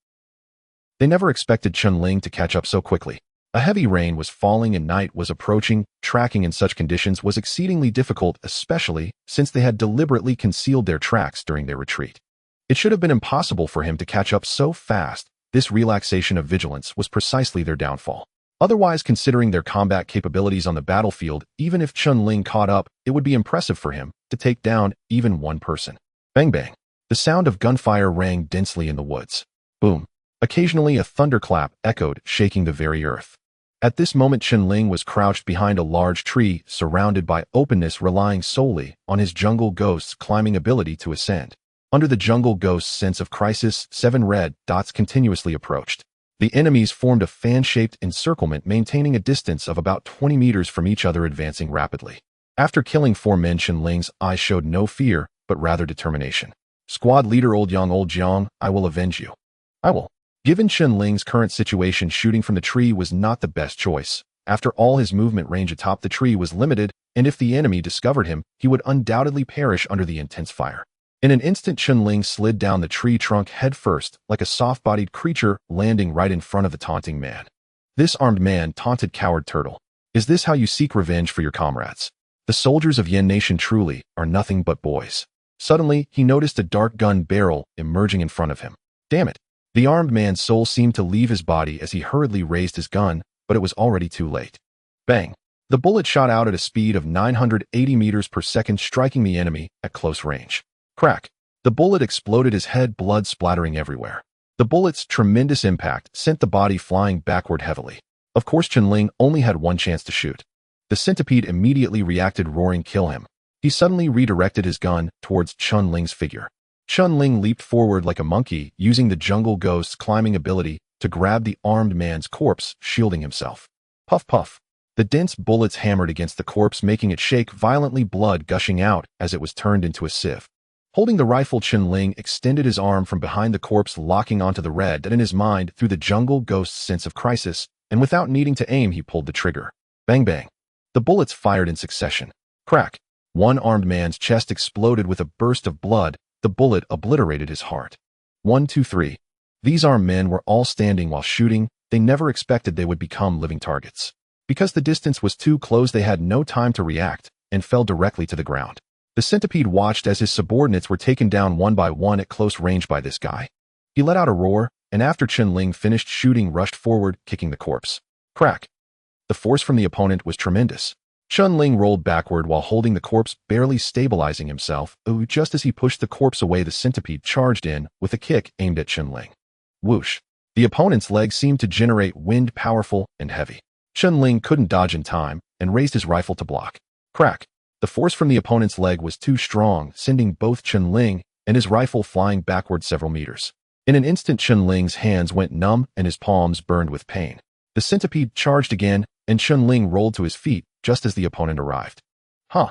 They never expected Chen Ling to catch up so quickly. A heavy rain was falling and night was approaching. Tracking in such conditions was exceedingly difficult, especially since they had deliberately concealed their tracks during their retreat. It should have been impossible for him to catch up so fast. This relaxation of vigilance was precisely their downfall. Otherwise, considering their combat capabilities on the battlefield, even if Chen Ling caught up, it would be impressive for him to take down even one person. Bang bang. The sound of gunfire rang densely in the woods. Boom. Occasionally a thunderclap echoed, shaking the very earth. At this moment, Chen Ling was crouched behind a large tree, surrounded by openness, relying solely on his jungle ghost's climbing ability to ascend. Under the jungle ghost's sense of crisis, 7 red dots continuously approached. The enemies formed a fan-shaped encirclement, maintaining a distance of about 20 meters from each other, advancing rapidly. After killing 4 men, Chen Ling's eyes showed no fear, but rather determination. "Squad leader Old Jiang, I will avenge you. I will." Given Chen Ling's current situation, shooting from the tree was not the best choice. After all, his movement range atop the tree was limited, and if the enemy discovered him, he would undoubtedly perish under the intense fire. In an instant, Chen Ling slid down the tree trunk headfirst, like a soft-bodied creature, landing right in front of the taunting man. This armed man taunted, "Coward turtle. Is this how you seek revenge for your comrades? The soldiers of Yin Nation truly are nothing but boys." Suddenly, he noticed a dark gun barrel emerging in front of him. Damn it. The armed man's soul seemed to leave his body as he hurriedly raised his gun, but it was already too late. Bang! The bullet shot out at a speed of 980 meters per second, striking the enemy at close range. Crack. The bullet exploded, his head, blood splattering everywhere. The bullet's tremendous impact sent the body flying backward heavily. Of course, Chen Ling only had one chance to shoot. The Centipede immediately reacted, roaring, "Kill him." He suddenly redirected his gun towards Chen Ling's figure. Chen Ling leaped forward like a monkey, using the jungle ghost's climbing ability to grab the armed man's corpse, shielding himself. Puff puff. The dense bullets hammered against the corpse, making it shake violently, blood gushing out as it was turned into a sieve. Holding the rifle, Chen Ling extended his arm from behind the corpse, locking onto the red dot in his mind through the jungle ghost's sense of crisis, and without needing to aim, he pulled the trigger. Bang bang. The bullets fired in succession. Crack. One armed man's chest exploded with a burst of blood. The bullet obliterated his heart. 1, 2, 3. These armed men were all standing while shooting. They never expected they would become living targets. Because the distance was too close, they had no time to react and fell directly to the ground. The Centipede watched as his subordinates were taken down one by one at close range by this guy. He let out a roar, and after Chen Ling finished shooting, rushed forward, kicking the corpse. Crack. The force from the opponent was tremendous. Chen Ling rolled backward while holding the corpse, barely stabilizing himself. Just as he pushed the corpse away, the Centipede charged in with a kick aimed at Chen Ling. Whoosh. The opponent's legs seemed to generate wind, powerful and heavy. Chen Ling couldn't dodge in time and raised his rifle to block. Crack. The force from the opponent's leg was too strong, sending both Chen Ling and his rifle flying backward several meters. In an instant, Chen Ling's hands went numb and his palms burned with pain. The Centipede charged again, and Chen Ling rolled to his feet just as the opponent arrived. Huh.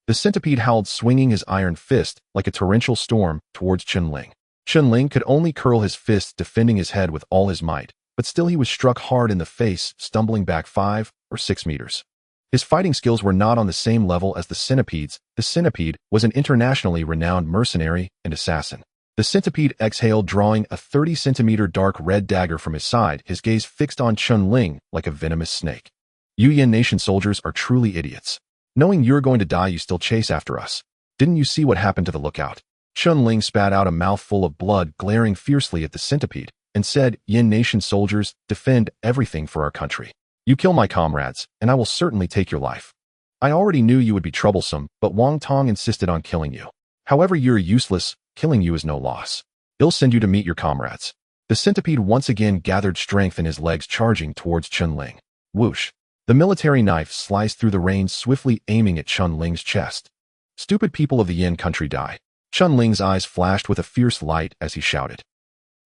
The Centipede howled, swinging his iron fist like a torrential storm towards Chen Ling. Chen Ling could only curl his fists, defending his head with all his might, but still he was struck hard in the face, stumbling back 5 or 6 meters. His fighting skills were not on the same level as the Centipede's. The Centipede was an internationally renowned mercenary and assassin. The Centipede exhaled, drawing a 30-centimeter dark red dagger from his side, his gaze fixed on Chen Ling like a venomous snake. "You Yen Nation soldiers are truly idiots. Knowing you're going to die, you still chase after us. Didn't you see what happened to the lookout?" Chen Ling spat out a mouthful of blood, glaring fiercely at the Centipede, and said, "Yen Nation soldiers defend everything for our country. You kill my comrades, and I will certainly take your life. I already knew you would be troublesome, but Wang Tong insisted on killing you. However, you're useless. Killing you is no loss. He'll send you to meet your comrades." The Centipede once again gathered strength in his legs, charging towards Chen Ling. Whoosh. The military knife sliced through the reins, swiftly aiming at Chen Ling's chest. "Stupid people of the Yin country die." Chen Ling's eyes flashed with a fierce light as he shouted.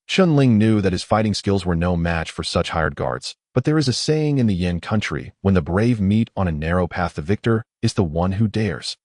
Chen Ling knew that his fighting skills were no match for such hired guards, but there is a saying in the Yin country, when the brave meet on a narrow path, the victor is the one who dares.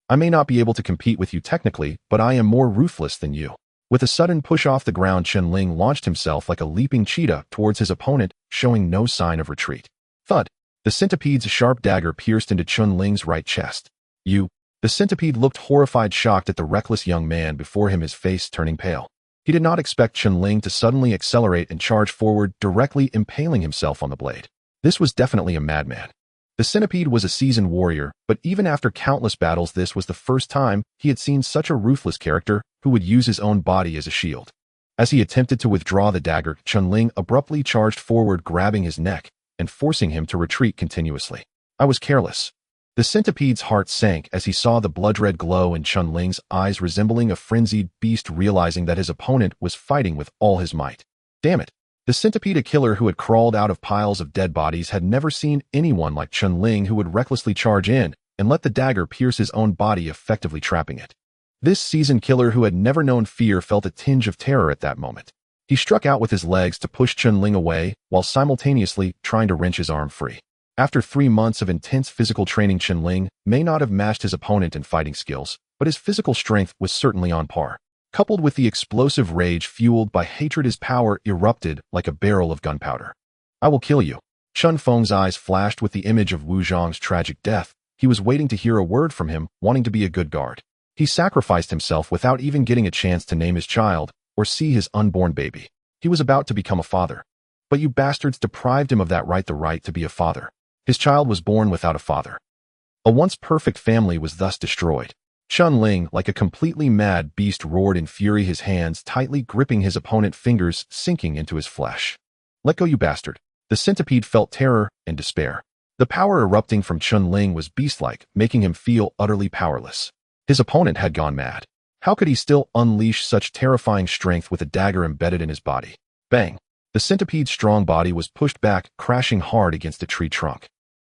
I may not be able to compete with you technically, but I am more ruthless than you. With a sudden push off the ground, Chen Ling launched himself like a leaping cheetah towards his opponent, showing no sign of retreat. Thud. The Centipede's sharp dagger pierced into Chen Ling's right chest. "You." The Centipede looked horrified, shocked at the reckless young man before him, his face turning pale. He did not expect Chen Ling to suddenly accelerate and charge forward, directly impaling himself on the blade. This was definitely a madman. The Centipede was a seasoned warrior, but even after countless battles, this was the first time he had seen such a ruthless character who would use his own body as a shield. As he attempted to withdraw the dagger, Chen Ling abruptly charged forward, grabbing his neck and forcing him to retreat continuously. "I was careless." The Centipede's heart sank as he saw the blood-red glow in Chen Ling's eyes, resembling a frenzied beast, realizing that his opponent was fighting with all his might. Damn it. The Centipede, a killer who had crawled out of piles of dead bodies, had never seen anyone like Chen Ling, who would recklessly charge in and let the dagger pierce his own body, effectively trapping it. This seasoned killer who had never known fear felt a tinge of terror at that moment. He struck out with his legs to push Chen Ling away, while simultaneously trying to wrench his arm free. After 3 months of intense physical training, Chen Ling may not have matched his opponent in fighting skills, but his physical strength was certainly on par. Coupled with the explosive rage fueled by hatred, his power erupted like a barrel of gunpowder. "I will kill you." Chen Feng's eyes flashed with the image of Wu Zhang's tragic death. He was waiting to hear a word from him, wanting to be a good guard. He sacrificed himself without even getting a chance to name his child or see his unborn baby. He was about to become a father. But you bastards deprived him of that right, the right to be a father. His child was born without a father. A once perfect family was thus destroyed. Chen Ling, like a completely mad beast, roared in fury, his hands tightly gripping his opponent's fingers, sinking into his flesh. "Let go, you bastard." The Centipede felt terror and despair. The power erupting from Chen Ling was beast-like, making him feel utterly powerless. His opponent had gone mad. How could he still unleash such terrifying strength with a dagger embedded in his body? Bang! The centipede's strong body was pushed back, crashing hard against a tree trunk.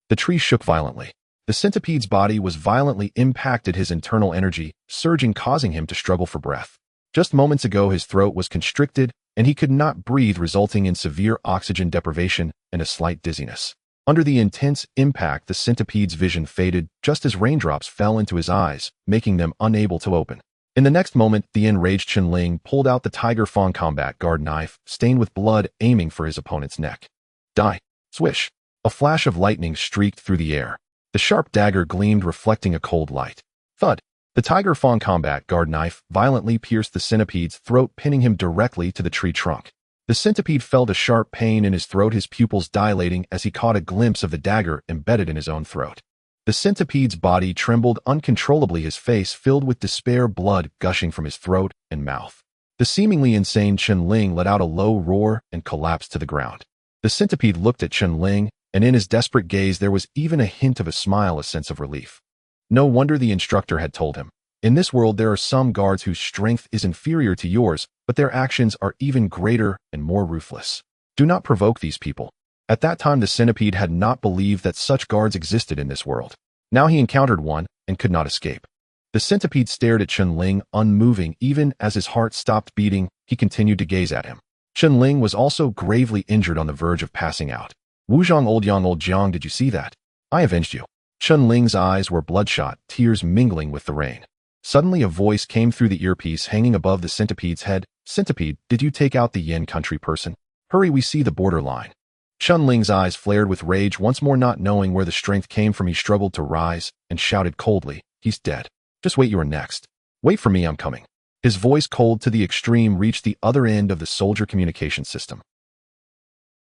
The tree shook violently. The centipede's body was violently impacted, his internal energy surging, causing him to struggle for breath. Just moments ago, his throat was constricted, and he could not breathe, resulting in severe oxygen deprivation and a slight dizziness. Under the intense impact, the centipede's vision faded just as raindrops fell into his eyes, making them unable to open. In the next moment, the enraged Chen Ling pulled out the Tiger Fawn combat guard knife, stained with blood, aiming for his opponent's neck. Die! Swish! A flash of lightning streaked through the air. The sharp dagger gleamed, reflecting a cold light. Thud! The Tiger Fawn combat guard knife violently pierced the centipede's throat, pinning him directly to the tree trunk. The centipede felt a sharp pain in his throat, his pupils dilating as he caught a glimpse of the dagger embedded in his own throat. The centipede's body trembled uncontrollably, his face filled with despair, blood gushing from his throat and mouth. The seemingly insane Chen Ling let out a low roar and collapsed to the ground. The centipede looked at Chen Ling, and in his desperate gaze there was even a hint of a smile, a sense of relief. No wonder the instructor had told him. In this world there are some guards whose strength is inferior to yours, but their actions are even greater and more ruthless. Do not provoke these people. At that time the centipede had not believed that such guards existed in this world. Now he encountered one and could not escape. The centipede stared at Chen Ling, unmoving. Even as his heart stopped beating, he continued to gaze at him. Chen Ling was also gravely injured, on the verge of passing out. Wuzhong old Jiang, did you see that? I avenged you. Chen Ling's eyes were bloodshot, tears mingling with the rain. Suddenly a voice came through the earpiece hanging above the centipede's head. Centipede, did you take out the Yin country person? Hurry, we see the borderline. Chen Ling's eyes flared with rage once more. Not knowing where the strength came from, he struggled to rise and shouted coldly, he's dead. Just wait, you are next. Wait for me, I'm coming. His voice, cold to the extreme, reached the other end of the soldier communication system.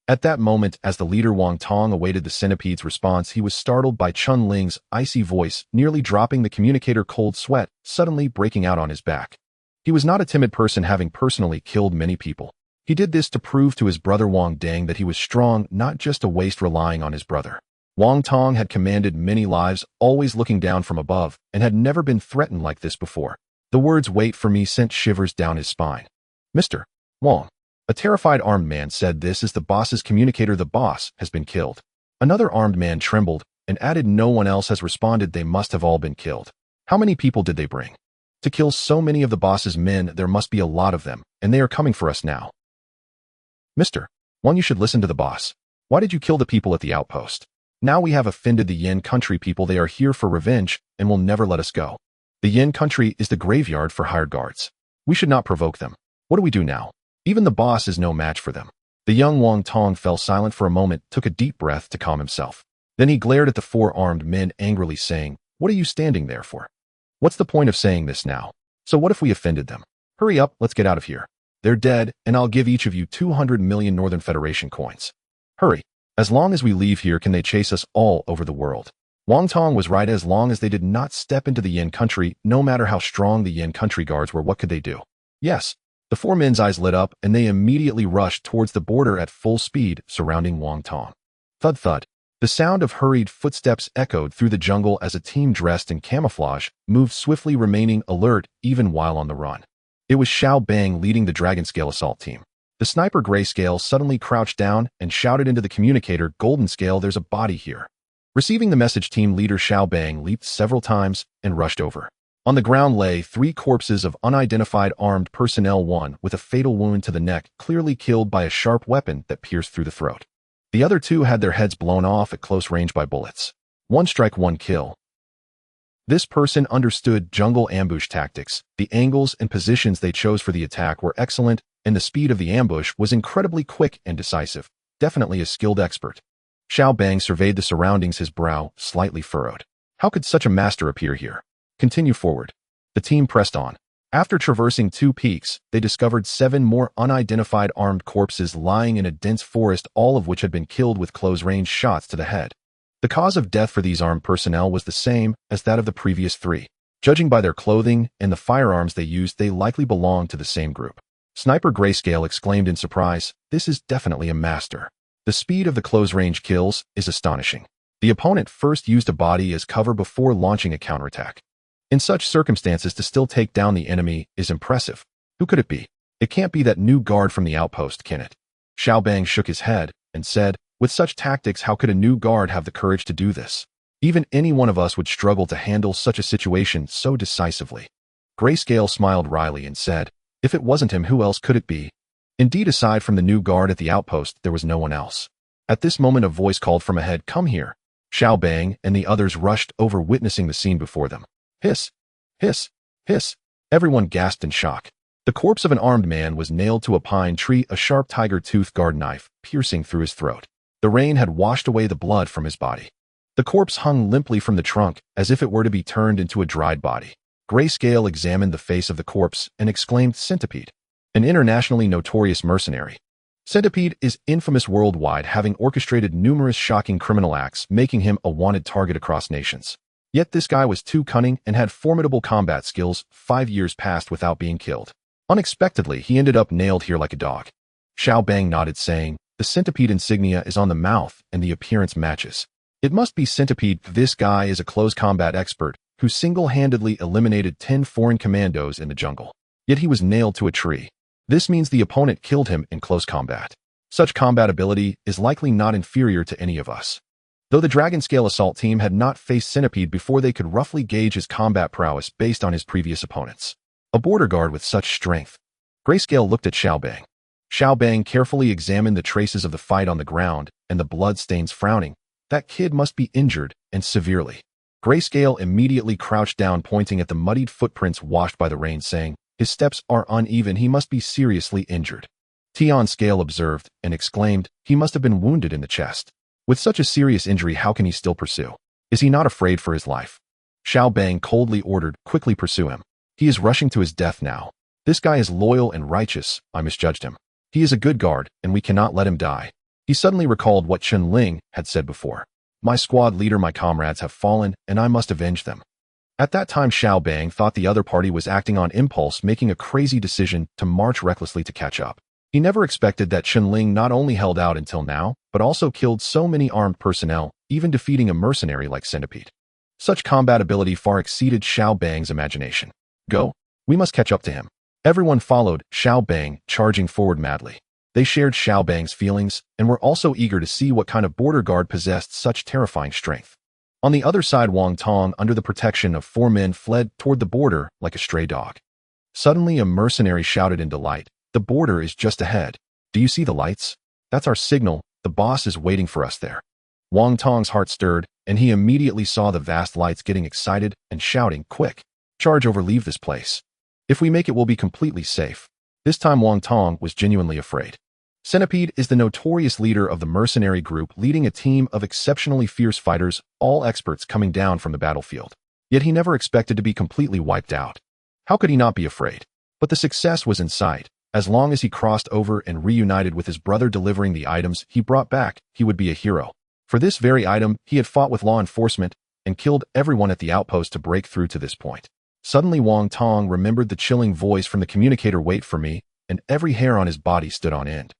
At that moment, as the leader Wang Tong awaited the centipede's response, he was startled by Chen Ling's icy voice, nearly dropping the communicator, cold sweat suddenly breaking out on his back. He was not a timid person, having personally killed many people. He did this to prove to his brother Wang Dang that he was strong, not just a waste relying on his brother. Wang Tong had commanded many lives, always looking down from above, and had never been threatened like this before. The words "wait for me" sent shivers down his spine. Mr. Wang. A terrified armed man said, this is the boss's communicator. The boss has been killed. Another armed man trembled and added, no one else has responded. They must have all been killed. How many people did they bring? To kill so many of the boss's men, there must be a lot of them, and they are coming for us now. Mr. Wang, you should listen to the boss. Why did you kill the people at the outpost? Now we have offended the Yin country people. They are here for revenge and will never let us go. The Yin country is the graveyard for hired guards. We should not provoke them. What do we do now? Even the boss is no match for them. The young Wang Tong fell silent for a moment, took a deep breath to calm himself. Then he glared at the four armed men angrily, saying, what are you standing there for? What's the point of saying this now? So what if we offended them? Hurry up, let's get out of here. They're dead, and I'll give each of you 200 million Northern Federation coins. Hurry. As long as we leave here, can they chase us all over the world? Wang Tong was right. As long as they did not step into the Yin country, no matter how strong the Yin country guards were, what could they do? Yes. The four men's eyes lit up, and they immediately rushed towards the border at full speed, surrounding Wang Tong. Thud thud. The sound of hurried footsteps echoed through the jungle as a team dressed in camouflage moved swiftly, remaining alert even while on the run. It was Xiao Bang leading the Dragon Scale assault team. The sniper Grayscale suddenly crouched down and shouted into the communicator, Golden Scale, there's a body here. Receiving the message, team leader Xiao Bang leaped several times and rushed over. On the ground lay 3 corpses of unidentified armed personnel, one with a fatal wound to the neck, clearly killed by a sharp weapon that pierced through the throat. The other 2 had their heads blown off at close range by bullets. 1 strike, 1 kill. This person understood jungle ambush tactics. The angles and positions they chose for the attack were excellent, and the speed of the ambush was incredibly quick and decisive. Definitely a skilled expert. Xiao Bang surveyed the surroundings, his brow slightly furrowed. How could such a master appear here? Continue forward. The team pressed on. After traversing 2 peaks, they discovered 7 more unidentified armed corpses lying in a dense forest, all of which had been killed with close-range shots to the head. The cause of death for these armed personnel was the same as that of the previous 3. Judging by their clothing and the firearms they used, they likely belonged to the same group. Sniper Grayscale exclaimed in surprise, this is definitely a master. The speed of the close-range kills is astonishing. The opponent first used a body as cover before launching a counterattack. In such circumstances, to still take down the enemy is impressive. Who could it be? It can't be that new guard from the outpost, can it? Xiao Bang shook his head and said, with such tactics, how could a new guard have the courage to do this? Even any one of us would struggle to handle such a situation so decisively. Grayscale smiled wryly and said, if it wasn't him, who else could it be? Indeed, aside from the new guard at the outpost, there was no one else. At this moment, a voice called from ahead, come here. Xiao Bang and the others rushed over, witnessing the scene before them. Hiss! Hiss! Hiss! Everyone gasped in shock. The corpse of an armed man was nailed to a pine tree, a sharp tiger-tooth guard knife piercing through his throat. The rain had washed away the blood from his body. The corpse hung limply from the trunk, as if it were to be turned into a dried body. Grayscale examined the face of the corpse and exclaimed, Centipede, an internationally notorious mercenary. Centipede is infamous worldwide, having orchestrated numerous shocking criminal acts, making him a wanted target across nations. Yet this guy was too cunning and had formidable combat skills. 5 years passed without being killed. Unexpectedly, he ended up nailed here like a dog. Xiao Bang nodded, saying, the Centipede insignia is on the mouth and the appearance matches. It must be Centipede. This guy is a close combat expert who single-handedly eliminated 10 foreign commandos in the jungle. Yet he was nailed to a tree. This means the opponent killed him in close combat. Such combat ability is likely not inferior to any of us. Though the Dragon Scale assault team had not faced Centipede before, they could roughly gauge his combat prowess based on his previous opponents. A border guard with such strength. Grayscale looked at Xiao Bang. Xiao Bang carefully examined the traces of the fight on the ground and the bloodstains, frowning. That kid must be injured, and severely. Grayscale immediately crouched down, pointing at the muddied footprints washed by the rain, saying, his steps are uneven, he must be seriously injured. Tion Scale observed and exclaimed, he must have been wounded in the chest. With such a serious injury, how can he still pursue? Is he not afraid for his life? Xiao Bang coldly ordered, quickly pursue him. He is rushing to his death now. This guy is loyal and righteous. I misjudged him. He is a good guard, and we cannot let him die. He suddenly recalled what Chen Ling had said before. My squad leader, my comrades have fallen, and I must avenge them. At that time, Xiao Bang thought the other party was acting on impulse, making a crazy decision to march recklessly to catch up. He never expected that Chen Ling not only held out until now, but also killed so many armed personnel, even defeating a mercenary like Centipede. Such combat ability far exceeded Xiao Bang's imagination. Go! We must catch up to him. Everyone followed Xiao Bang, charging forward madly. They shared Xiao Bang's feelings and were also eager to see what kind of border guard possessed such terrifying strength. On the other side, Wang Tong, under the protection of 4 men, fled toward the border like a stray dog. Suddenly, a mercenary shouted in delight, the border is just ahead. Do you see the lights? That's our signal. The boss is waiting for us there. Wang Tong's heart stirred, and he immediately saw the vast lights, getting excited and shouting, quick! Charge over, leave this place. If we make it, we'll be completely safe. This time Wang Tong was genuinely afraid. Centipede is the notorious leader of the mercenary group, leading a team of exceptionally fierce fighters, all experts coming down from the battlefield. Yet he never expected to be completely wiped out. How could he not be afraid? But the success was in sight. As long as he crossed over and reunited with his brother, delivering the items he brought back, he would be a hero. For this very item, he had fought with law enforcement and killed everyone at the outpost to break through to this point. Suddenly Wang Tong remembered the chilling voice from the communicator, wait for me, and every hair on his body stood on end.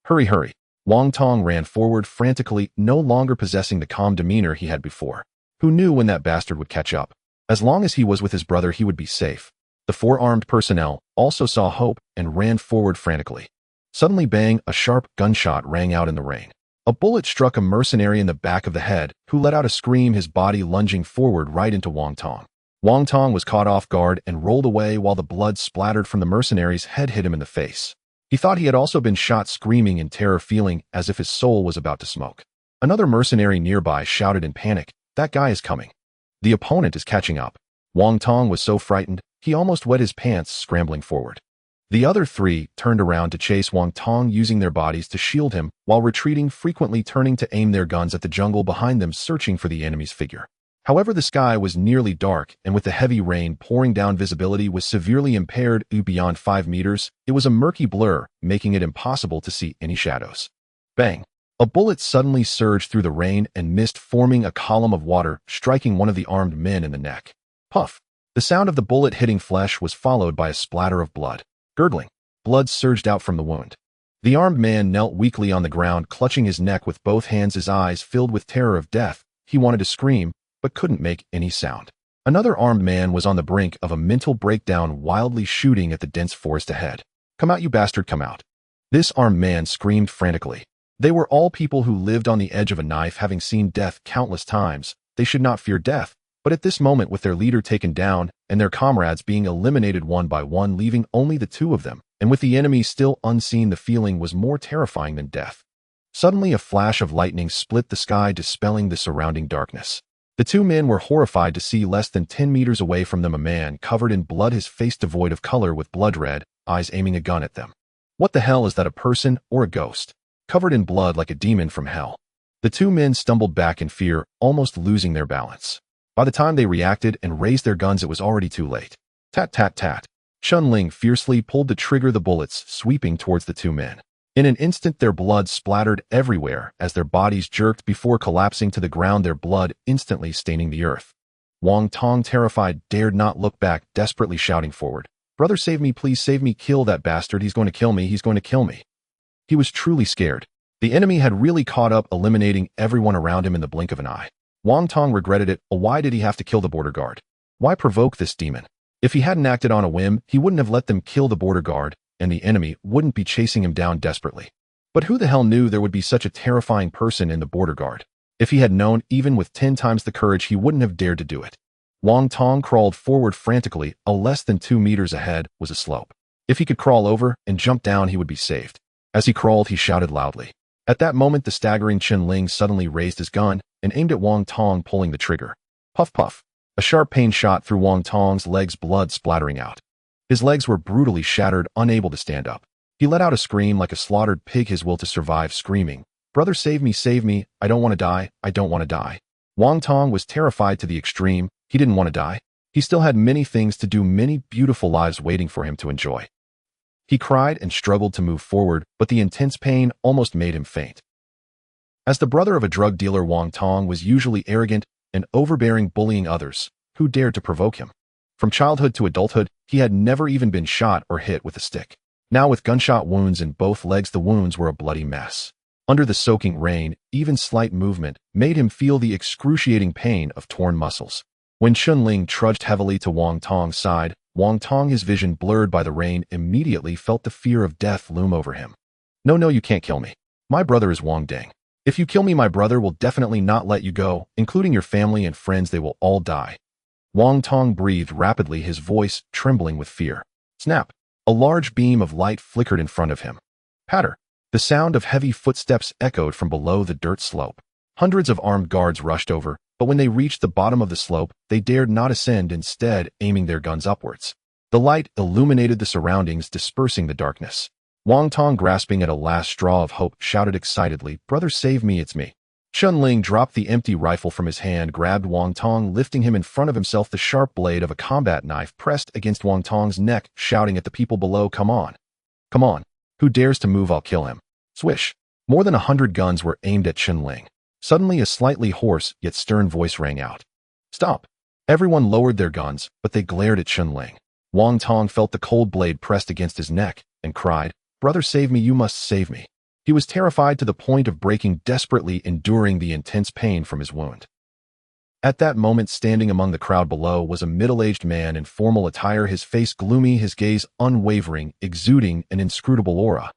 Hurry, hurry. Wang Tong ran forward frantically, no longer possessing the calm demeanor he had before. Who knew when that bastard would catch up? As long as he was with his brother, he would be safe. The 4 armed personnel also saw hope and ran forward frantically. Suddenly, bang, a sharp gunshot rang out in the rain. A bullet struck a mercenary in the back of the head, who let out a scream, his body lunging forward right into Wang Tong. Wang Tong was caught off guard and rolled away while the blood splattered from the mercenary's head hit him in the face. He thought he had also been shot, screaming in terror, feeling as if his soul was about to smoke. Another mercenary nearby shouted in panic, that guy is coming. The opponent is catching up. Wang Tong was so frightened, he almost wet his pants scrambling forward. The other 3 turned around to chase Wang Tong, using their bodies to shield him, while retreating, frequently turning to aim their guns at the jungle behind them, searching for the enemy's figure. However, the sky was nearly dark, and with the heavy rain pouring down, visibility was severely impaired. Beyond 5 meters, it was a murky blur, making it impossible to see any shadows. Bang! A bullet suddenly surged through the rain and mist, forming a column of water, striking one of the armed men in the neck. Puff! The sound of the bullet hitting flesh was followed by a splatter of blood. Gurgling. Blood surged out from the wound. The armed man knelt weakly on the ground, clutching his neck with both hands, his eyes filled with terror of death, He wanted to scream, but couldn't make any sound. Another armed man was on the brink of a mental breakdown, wildly shooting at the dense forest ahead. "Come out, you bastard, come out." This armed man screamed frantically. They were all people who lived on the edge of a knife, having seen death countless times. They should not fear death, but at this moment, with their leader taken down and their comrades being eliminated one by one, leaving only the two of them, and with the enemy still unseen, the feeling was more terrifying than death. Suddenly, a flash of lightning split the sky, dispelling the surrounding darkness. The two men were horrified to see less than 10 meters away from them a man covered in blood, his face devoid of color with blood red, eyes aiming a gun at them. What the hell is that, a person or a ghost? Covered in blood like a demon from hell. The two men stumbled back in fear, almost losing their balance. By the time they reacted and raised their guns, it was already too late. Tat tat tat. Chen Ling fiercely pulled the trigger, the bullets sweeping towards the two men. In an instant, their blood splattered everywhere as their bodies jerked before collapsing to the ground, their blood instantly staining the earth. Wang Tong, terrified, dared not look back, desperately shouting forward, "Brother, save me, please save me, kill that bastard, he's going to kill me, he's going to kill me." He was truly scared. The enemy had really caught up, eliminating everyone around him in the blink of an eye. Wang Tong regretted it. Why did he have to kill the border guard? Why provoke this demon? If he hadn't acted on a whim, he wouldn't have let them kill the border guard, and the enemy wouldn't be chasing him down desperately. But who the hell knew there would be such a terrifying person in the border guard? If he had known, even with 10 times the courage, he wouldn't have dared to do it. Wang Tong crawled forward frantically. Less than 2 meters ahead was a slope. If he could crawl over and jump down, he would be saved. As he crawled, he shouted loudly. At that moment, the staggering Chen Ling suddenly raised his gun and aimed at Wang Tong, pulling the trigger. Puff puff. A sharp pain shot through Wang Tong's legs, blood splattering out. His legs were brutally shattered, unable to stand up. He let out a scream like a slaughtered pig, his will to survive, screaming, "Brother, save me, I don't want to die, I don't want to die." Wang Tong was terrified to the extreme. He didn't want to die. He still had many things to do, many beautiful lives waiting for him to enjoy. He cried and struggled to move forward, but the intense pain almost made him faint. As the brother of a drug dealer, Wang Tong was usually arrogant and overbearing, bullying others. Who dared to provoke him? From childhood to adulthood, he had never even been shot or hit with a stick. Now, with gunshot wounds in both legs, the wounds were a bloody mess. Under the soaking rain, even slight movement made him feel the excruciating pain of torn muscles. When Chen Ling trudged heavily to Wang Tong's side, Wang Tong, his vision blurred by the rain, immediately felt the fear of death loom over him. No, you can't kill me. My brother is Wang Ding. If you kill me, my brother will definitely not let you go, including your family and friends. They will all die." Wang Tong breathed rapidly, his voice trembling with fear. Snap! A large beam of light flickered in front of him. Patter! The sound of heavy footsteps echoed from below the dirt slope. Hundreds of armed guards rushed over, but when they reached the bottom of the slope, they dared not ascend, instead aiming their guns upwards. The light illuminated the surroundings, dispersing the darkness. Wang Tong, grasping at a last straw of hope, shouted excitedly, "Brother, save me, it's me." Chen Ling dropped the empty rifle from his hand, grabbed Wang Tong, lifting him in front of himself, the sharp blade of a combat knife pressed against Wang Tong's neck, shouting at the people below, "Come on. Come on. Who dares to move, I'll kill him." Swish! More than 100 guns were aimed at Chen Ling. Suddenly, a slightly hoarse yet stern voice rang out. "Stop!" Everyone lowered their guns, but they glared at Chen Ling. Wang Tong felt the cold blade pressed against his neck and cried, "Brother, save me, you must save me." He was terrified to the point of breaking, desperately enduring the intense pain from his wound. At that moment, standing among the crowd below, was a middle-aged man in formal attire, his face gloomy, his gaze unwavering, exuding an inscrutable aura.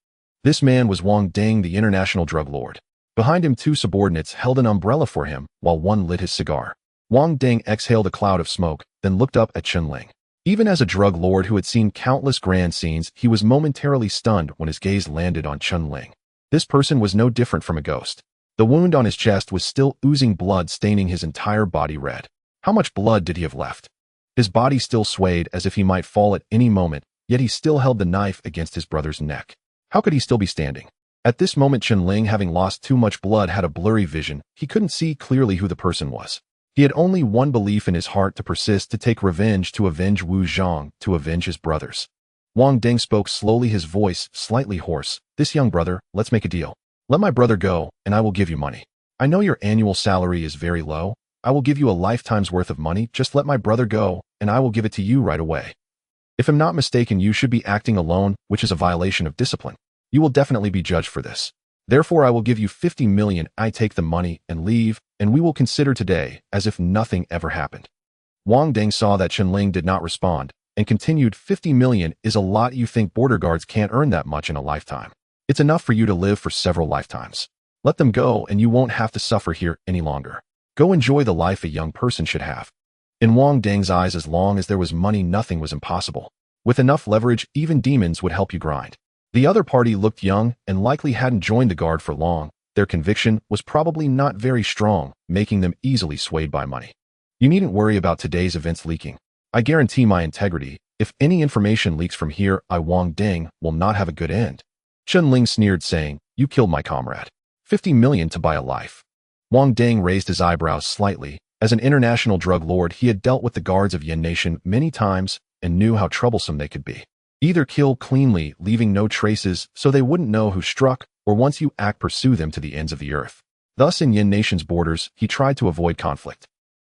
This man was Wang Ding, the international drug lord. Behind him, 2 subordinates held an umbrella for him, while one lit his cigar. Wang Ding exhaled a cloud of smoke, then looked up at Chen Ling. Even as a drug lord who had seen countless grand scenes, he was momentarily stunned when his gaze landed on Chen Ling. This person was no different from a ghost. The wound on his chest was still oozing blood, staining his entire body red. How much blood did he have left? His body still swayed as if he might fall at any moment, yet he still held the knife against his brother's neck. How could he still be standing? At this moment, Chen Ling, having lost too much blood, had a blurry vision. He couldn't see clearly who the person was. He had only one belief in his heart: to persist, to take revenge, to avenge Wu Zhang, to avenge his brothers. Wang Ding spoke slowly, his voice slightly hoarse. "This young brother, let's make a deal. Let my brother go, and I will give you money. I know your annual salary is very low. I will give you a lifetime's worth of money. Just let my brother go, and I will give it to you right away. If I'm not mistaken, you should be acting alone, which is a violation of discipline. You will definitely be judged for this." Therefore I will give you 50 million. I take the money and leave, and we will consider today as if nothing ever happened. Wang Deng saw that Chen Ling did not respond, and continued, 50 million is a lot. You think border guards can't earn that much in a lifetime. It's enough for you to live for several lifetimes. Let them go and you won't have to suffer here any longer. Go enjoy the life a young person should have. In Wang Deng's eyes, as long as there was money, nothing was impossible. With enough leverage, even demons would help you grind. The other party looked young and likely hadn't joined the guard for long. Their conviction was probably not very strong, making them easily swayed by money. You needn't worry about today's events leaking. I guarantee my integrity. If any information leaks from here, I, Wang Deng, will not have a good end. Chen Ling sneered, saying, you killed my comrade. 50 million to buy a life. Wang Deng raised his eyebrows slightly. As an international drug lord, he had dealt with the guards of Yen Nation many times and knew how troublesome they could be. Either kill cleanly, leaving no traces so they wouldn't know who struck, or once you act, pursue them to the ends of the earth. Thus, in Yen Nation's borders, he tried to avoid conflict.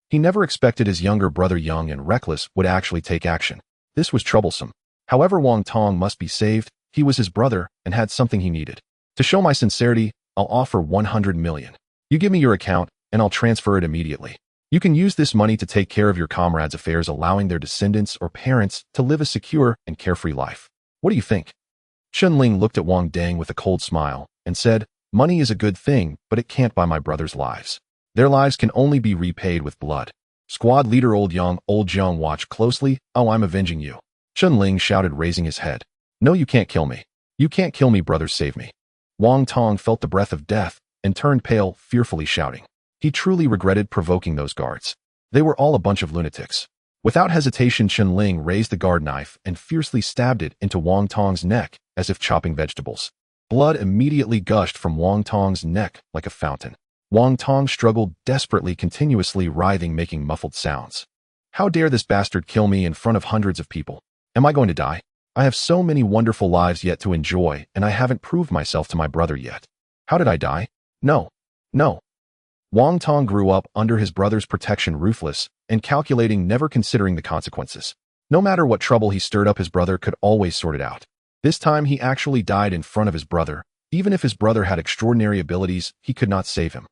He never expected his younger brother, young and reckless, would actually take action. This was troublesome. However, Wang Tong must be saved. He was his brother and had something he needed. To show my sincerity, I'll offer 100 million. You give me your account, and I'll transfer it immediately. You can use this money to take care of your comrades' affairs, allowing their descendants or parents to live a secure and carefree life. What do you think? Chen Ling looked at Wang Deng with a cold smile and said, money is a good thing, but it can't buy my brothers' lives. Their lives can only be repaid with blood. Squad leader Old Jiang watched closely. Oh, I'm avenging you. Chen Ling shouted, raising his head. No, you can't kill me. You can't kill me, brothers, save me. Wang Tong felt the breath of death and turned pale, fearfully shouting. He truly regretted provoking those guards. They were all a bunch of lunatics. Without hesitation, Chen Ling raised the guard knife and fiercely stabbed it into Wang Tong's neck as if chopping vegetables. Blood immediately gushed from Wang Tong's neck like a fountain. Wang Tong struggled desperately, continuously writhing, making muffled sounds. How dare this bastard kill me in front of hundreds of people? Am I going to die? I have so many wonderful lives yet to enjoy, and I haven't proved myself to my brother yet. How did I die? No. No. Wang Tong grew up under his brother's protection, ruthless and calculating, never considering the consequences. No matter what trouble he stirred up, his brother could always sort it out. This time he actually died in front of his brother. Even if his brother had extraordinary abilities, he could not save him.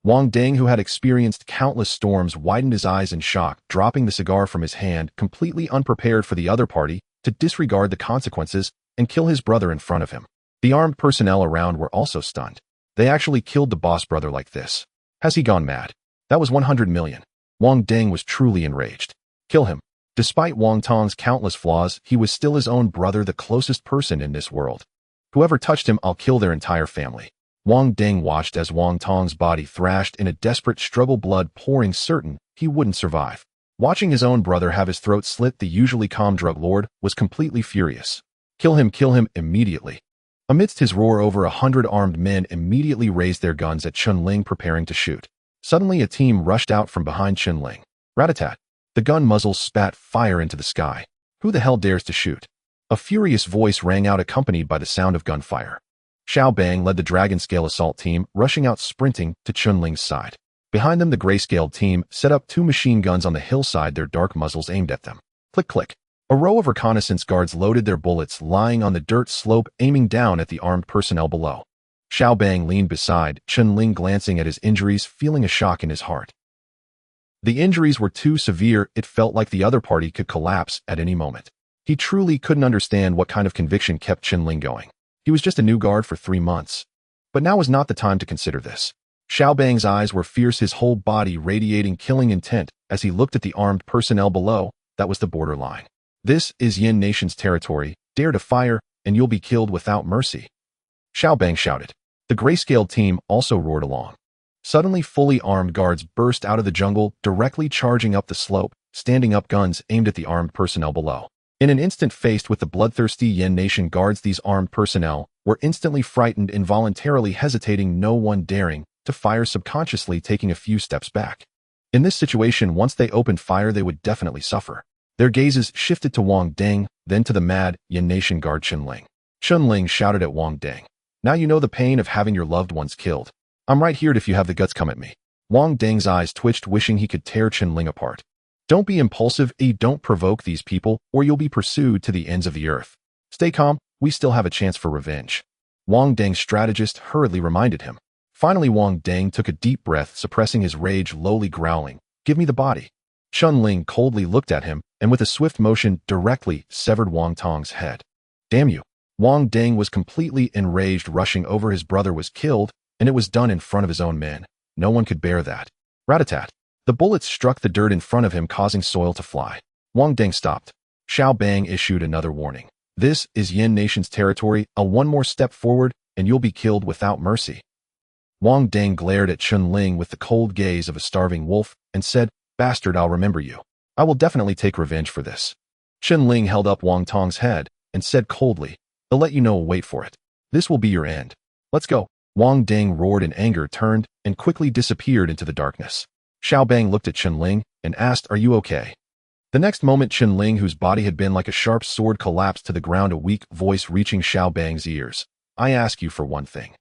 Wang Deng, who had experienced countless storms, widened his eyes in shock, dropping the cigar from his hand, completely unprepared for the other party to disregard the consequences and kill his brother in front of him. The armed personnel around were also stunned. They actually killed the boss brother like this. Has he gone mad? That was 100 million. Wang Deng was truly enraged. Kill him. Despite Wang Tong's countless flaws, he was still his own brother, the closest person in this world. Whoever touched him, I'll kill their entire family. Wang Deng watched as Wang Tong's body thrashed in a desperate struggle, blood pouring, certain he wouldn't survive. Watching his own brother have his throat slit, the usually calm drug lord was completely furious. Kill him immediately. Amidst his roar, over 100 armed men immediately raised their guns at Chen Ling, preparing to shoot. Suddenly, a team rushed out from behind Chen Ling. Rat-a-tat. The gun muzzles spat fire into the sky. Who the hell dares to shoot? A furious voice rang out, accompanied by the sound of gunfire. Xiao Bang led the Dragon-scale assault team, rushing out, sprinting to Chen Ling's side. Behind them, the gray-scaled team set up 2 machine guns on the hillside, their dark muzzles aimed at them. Click, click. A row of reconnaissance guards loaded their bullets, lying on the dirt slope, aiming down at the armed personnel below. Xiao Bang leaned beside Chen Ling, glancing at his injuries, feeling a shock in his heart. The injuries were too severe. It felt like the other party could collapse at any moment. He truly couldn't understand what kind of conviction kept Chen Ling going. He was just a new guard for 3 months. But now was not the time to consider this. Xiao Bang's eyes were fierce, his whole body radiating killing intent as he looked at the armed personnel below. That was the borderline. This is Yen Nation's territory. Dare to fire, and you'll be killed without mercy. Xiao Bang shouted. The grayscale team also roared along. Suddenly, fully armed guards burst out of the jungle, directly charging up the slope, standing up, guns aimed at the armed personnel below. In an instant, faced with the bloodthirsty Yen Nation guards, these armed personnel were instantly frightened, involuntarily hesitating, no one daring to fire, subconsciously taking a few steps back. In this situation, once they opened fire, they would definitely suffer. Their gazes shifted to Wang Deng, then to the mad Yen Nation guard Chen Ling. Chen Ling shouted at Wang Deng. Now you know the pain of having your loved ones killed. I'm right here if you have the guts, come at me. Wang Deng's eyes twitched, wishing he could tear Chen Ling apart. Don't be impulsive, don't provoke these people, or you'll be pursued to the ends of the earth. Stay calm, we still have a chance for revenge. Wang Deng's strategist hurriedly reminded him. Finally, Wang Deng took a deep breath, suppressing his rage, lowly growling, "Give me the body." Chen Ling coldly looked at him, and with a swift motion directly severed Wang Tong's head. "Damn you." Wang Deng was completely enraged. Rushing over his brother was killed, and it was done in front of his own men. No one could bear that. Rat-a-tat. The bullets struck the dirt in front of him, causing soil to fly. Wang Deng stopped. Xiao Bang issued another warning. "This is Yin Nation's territory. One more step forward, and you'll be killed without mercy." Wang Deng glared at Chen Ling with the cold gaze of a starving wolf and said, "Bastard, I'll remember you. I will definitely take revenge for this." Chen Ling held up Wang Tong's head and said coldly, "I'll let you know, wait for it. This will be your end. Let's go." Wang Deng roared in anger, turned, and quickly disappeared into the darkness. Xiao Bang looked at Chen Ling and asked, "Are you okay?" The next moment, Chen Ling, whose body had been like a sharp sword, collapsed to the ground, a weak voice reaching Xiao Bang's ears. "I ask you for one thing."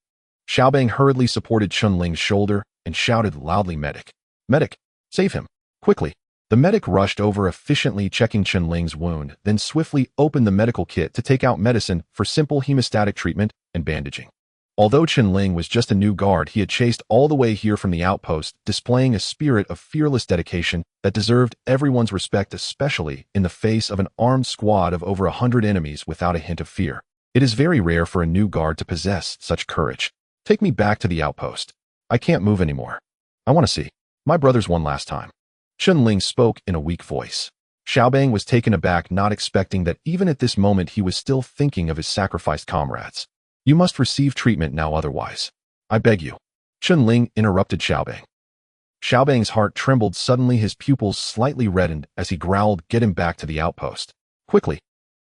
Xiao Bang hurriedly supported Chen Ling's shoulder and shouted loudly, "Medic! Medic! Save him! Quickly!" The medic rushed over, efficiently checking Chen Ling's wound, then swiftly opened the medical kit to take out medicine for simple hemostatic treatment and bandaging. Although Chen Ling was just a new guard, he had chased all the way here from the outpost, displaying a spirit of fearless dedication that deserved everyone's respect, especially in the face of an armed squad of over 100 enemies without a hint of fear. It is very rare for a new guard to possess such courage. "Take me back to the outpost. I can't move anymore. I want to see my brothers one last time." Chen Ling spoke in a weak voice. Xiao Bang was taken aback, not expecting that even at this moment he was still thinking of his sacrificed comrades. "You must receive treatment now, otherwise. I beg you." Chen Ling interrupted Xiao Bang. Xiao Bang's heart trembled. Suddenly his pupils slightly reddened as he growled, "Get him back to the outpost. Quickly."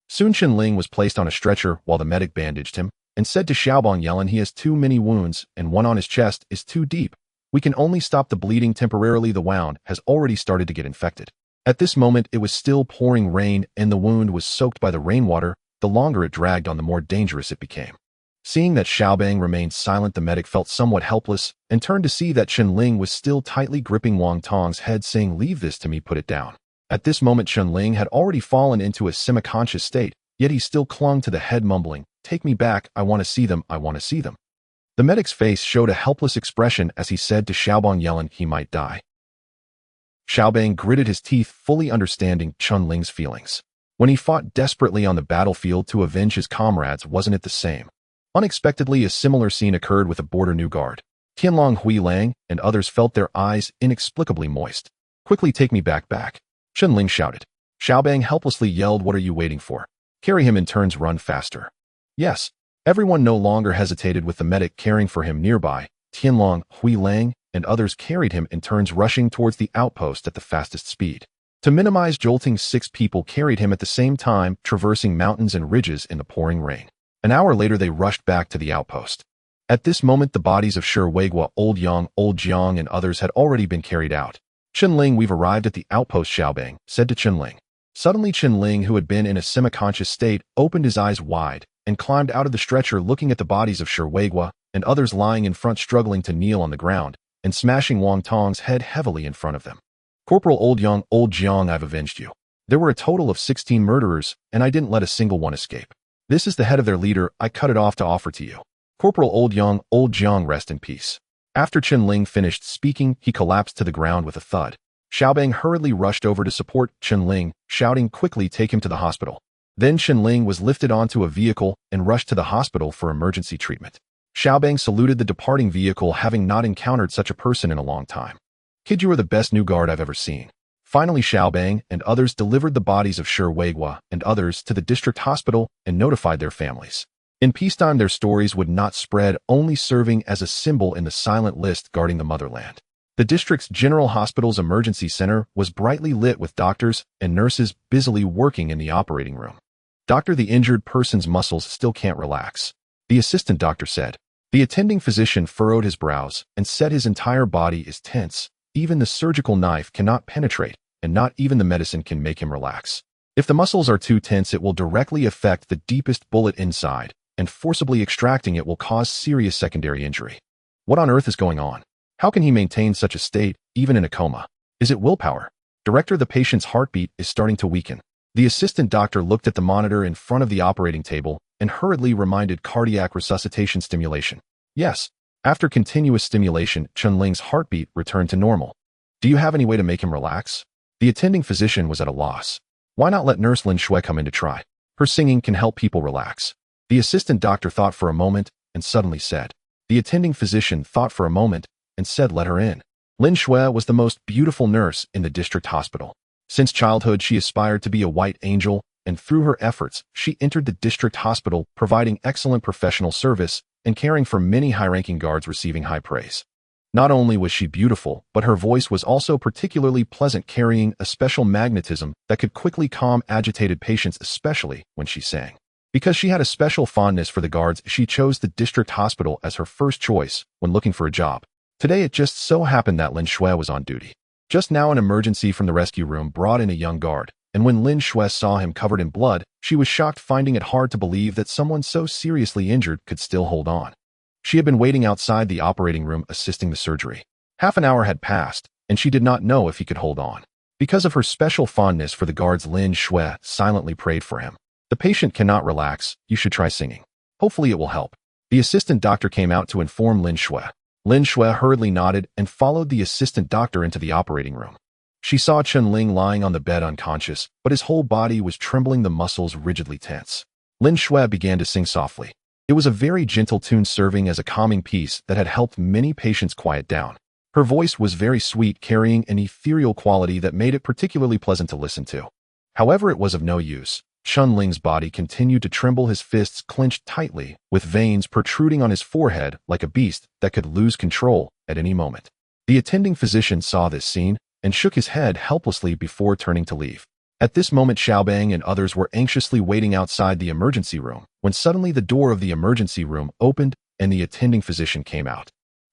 Soon Chen Ling was placed on a stretcher while the medic bandaged him and said to Xiao Bang, "Yellen, he has too many wounds and one on his chest is too deep. We can only stop the bleeding temporarily. The wound has already started to get infected." At this moment it was still pouring rain and the wound was soaked by the rainwater. The longer it dragged on, the more dangerous it became. Seeing that Xiao Bang remained silent, the medic felt somewhat helpless and turned to see that Chen Ling was still tightly gripping Wang Tong's head, saying, "Leave this to me, put it down." At this moment Chen Ling had already fallen into a semi-conscious state, yet he still clung to the head, mumbling, "Take me back, I want to see them, I want to see them." The medic's face showed a helpless expression as he said to Xiao Bang, "Yellen, he might die." Xiao Bang gritted his teeth, fully understanding Chen Ling's feelings. When he fought desperately on the battlefield to avenge his comrades, wasn't it the same? Unexpectedly, a similar scene occurred with a border new guard. Tianlong Hui Lang and others felt their eyes inexplicably moist. "Quickly take me back. Chen Ling shouted. Xiao Bang helplessly yelled, "What are you waiting for? Carry him in turns, run faster." Yes. Everyone no longer hesitated, with the medic caring for him nearby. Tianlong, Hui Lang, and others carried him in turns, rushing towards the outpost at the fastest speed. To minimize jolting, 6 people carried him at the same time, traversing mountains and ridges in the pouring rain. An hour later they rushed back to the outpost. At this moment the bodies of Shi Weiguo, Old Yang, Old Jiang, and others had already been carried out. "Chen Ling, we've arrived at the outpost," Xiao Bang said to Chen Ling. Suddenly Chen Ling, who had been in a semi-conscious state, opened his eyes wide and climbed out of the stretcher, looking at the bodies of Shi Weiguo and others lying in front, struggling to kneel on the ground and smashing Wang Tong's head heavily in front of them. "Corporal Old Yang, Old Jiang, I've avenged you. There were a total of 16 murderers, and I didn't let a single one escape. This is the head of their leader. I cut it off to offer to you. Corporal Old Yang, Old Jiang, rest in peace." After Chen Ling finished speaking, he collapsed to the ground with a thud. Xiao Bang hurriedly rushed over to support Chen Ling, shouting, "Quickly take him to the hospital." Then Chen Ling was lifted onto a vehicle and rushed to the hospital for emergency treatment. Xiao Bang saluted the departing vehicle, having not encountered such a person in a long time. "Kid, you are the best new guard I've ever seen." Finally, Xiao Bang and others delivered the bodies of Shi Weiguo and others to the district hospital and notified their families. In peacetime, their stories would not spread, only serving as a symbol in the silent list guarding the motherland. The district's general hospital's emergency center was brightly lit with doctors and nurses busily working in the operating room. "Doctor, the injured person's muscles still can't relax," the assistant doctor said. The attending physician furrowed his brows and said, "His entire body is tense. Even the surgical knife cannot penetrate, and not even the medicine can make him relax. If the muscles are too tense, it will directly affect the deepest bullet inside, and forcibly extracting it will cause serious secondary injury. What on earth is going on? How can he maintain such a state, even in a coma? Is it willpower? Director, the patient's heartbeat is starting to weaken." The assistant doctor looked at the monitor in front of the operating table and hurriedly reminded cardiac resuscitation stimulation. Yes, after continuous stimulation, Chen Ling's heartbeat returned to normal. Do you have any way to make him relax? The attending physician was at a loss. Why not let Nurse Lin Shui come in to try? Her singing can help people relax. The assistant doctor thought for a moment and suddenly said. The attending physician thought for a moment and said let her in. Lin Shui was the most beautiful nurse in the district hospital. Since childhood, she aspired to be a white angel, and through her efforts, she entered the district hospital, providing excellent professional service and caring for many high-ranking guards receiving high praise. Not only was she beautiful, but her voice was also particularly pleasant, carrying a special magnetism that could quickly calm agitated patients, especially when she sang. Because she had a special fondness for the guards, she chose the district hospital as her first choice when looking for a job. Today, it just so happened that Lin Shui was on duty. Just now, an emergency from the rescue room brought in a young guard, and when Lin Shui saw him covered in blood, she was shocked, finding it hard to believe that someone so seriously injured could still hold on. She had been waiting outside the operating room assisting the surgery. Half an hour had passed, and she did not know if he could hold on. Because of her special fondness for the guards, Lin Shui silently prayed for him. The patient cannot relax, you should try singing. Hopefully it will help. The assistant doctor came out to inform Lin Shui. Lin Shui hurriedly nodded and followed the assistant doctor into the operating room. She saw Chen Ling lying on the bed unconscious, but his whole body was trembling, the muscles rigidly tense. Lin Shui began to sing softly. It was a very gentle tune, serving as a calming piece that had helped many patients quiet down. Her voice was very sweet, carrying an ethereal quality that made it particularly pleasant to listen to. However, it was of no use. Chen Ling's body continued to tremble, his fists clenched tightly, with veins protruding on his forehead like a beast that could lose control at any moment. The attending physician saw this scene and shook his head helplessly before turning to leave. At this moment, Xiaobang and others were anxiously waiting outside the emergency room, when suddenly the door of the emergency room opened and the attending physician came out.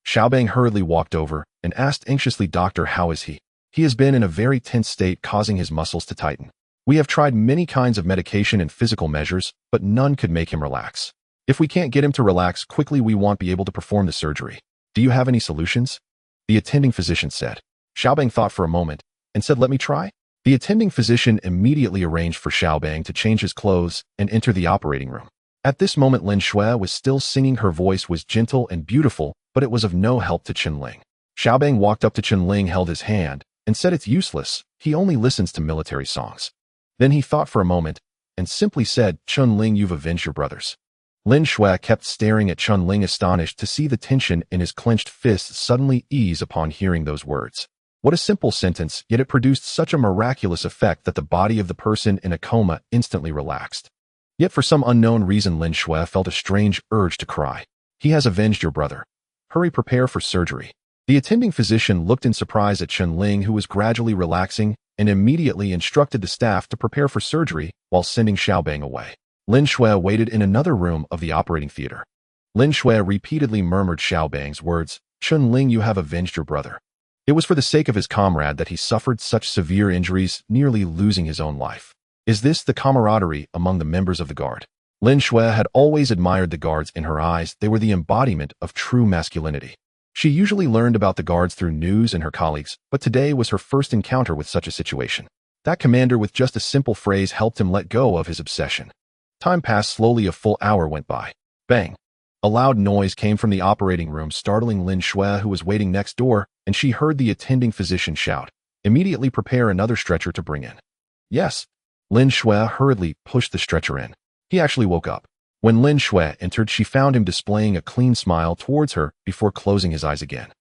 Xiaobang hurriedly walked over and asked anxiously, Doctor, how is he? He has been in a very tense state, causing his muscles to tighten. We have tried many kinds of medication and physical measures, but none could make him relax. If we can't get him to relax quickly, we won't be able to perform the surgery. Do you have any solutions? The attending physician said. Xiaobang thought for a moment and said, let me try. The attending physician immediately arranged for Xiaobang to change his clothes and enter the operating room. At this moment, Lin Shui was still singing. Her voice was gentle and beautiful, but it was of no help to Chen Ling. Xiaobang walked up to Chen Ling, held his hand, and said, it's useless. He only listens to military songs. Then he thought for a moment and simply said, Chen Ling, you've avenged your brothers. Lin Shui kept staring at Chen Ling, astonished to see the tension in his clenched fists suddenly ease upon hearing those words. What a simple sentence, yet it produced such a miraculous effect that the body of the person in a coma instantly relaxed. Yet for some unknown reason, Lin Shui felt a strange urge to cry. He has avenged your brother. Hurry, prepare for surgery. The attending physician looked in surprise at Chen Ling, who was gradually relaxing, and immediately instructed the staff to prepare for surgery while sending Xiaobang away. Lin Shui waited in another room of the operating theater. Lin Shui repeatedly murmured Xiaobang's words, Chen Ling, you have avenged your brother. It was for the sake of his comrade that he suffered such severe injuries, nearly losing his own life. Is this the camaraderie among the members of the guard? Lin Shui had always admired the guards. In her eyes, they were the embodiment of true masculinity. She usually learned about the guards through news and her colleagues, but today was her first encounter with such a situation. That commander, with just a simple phrase, helped him let go of his obsession. Time passed slowly. A full hour went by. Bang! A loud noise came from the operating room, startling Lin Shui, who was waiting next door, and she heard the attending physician shout, immediately prepare another stretcher to bring in. Yes. Lin Shui hurriedly pushed the stretcher in. He actually woke up. When Lin Shui entered, she found him displaying a clean smile towards her before closing his eyes again.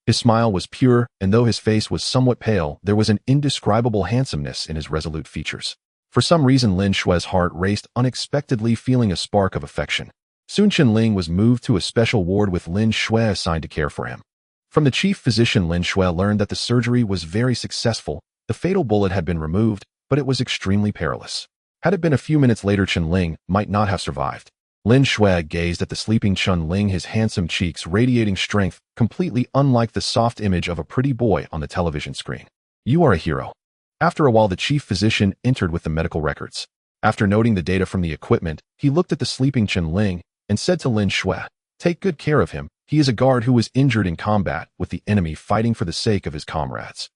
His smile was pure, and though his face was somewhat pale, there was an indescribable handsomeness in his resolute features. For some reason, Lin Shui's heart raced unexpectedly, feeling a spark of affection. Soon Chen Ling was moved to a special ward with Lin Shui assigned to care for him. From the chief physician, Lin Shui learned that the surgery was very successful. The fatal bullet had been removed, but it was extremely perilous. Had it been a few minutes later, Chen Ling might not have survived. Lin Shui gazed at the sleeping Chen Ling, his handsome cheeks radiating strength, completely unlike the soft image of a pretty boy on the television screen. You are a hero. After a while, the chief physician entered with the medical records. After noting the data from the equipment, he looked at the sleeping Chen Ling and said to Lin Shui, take good care of him. He is a guard who was injured in combat with the enemy, fighting for the sake of his comrades.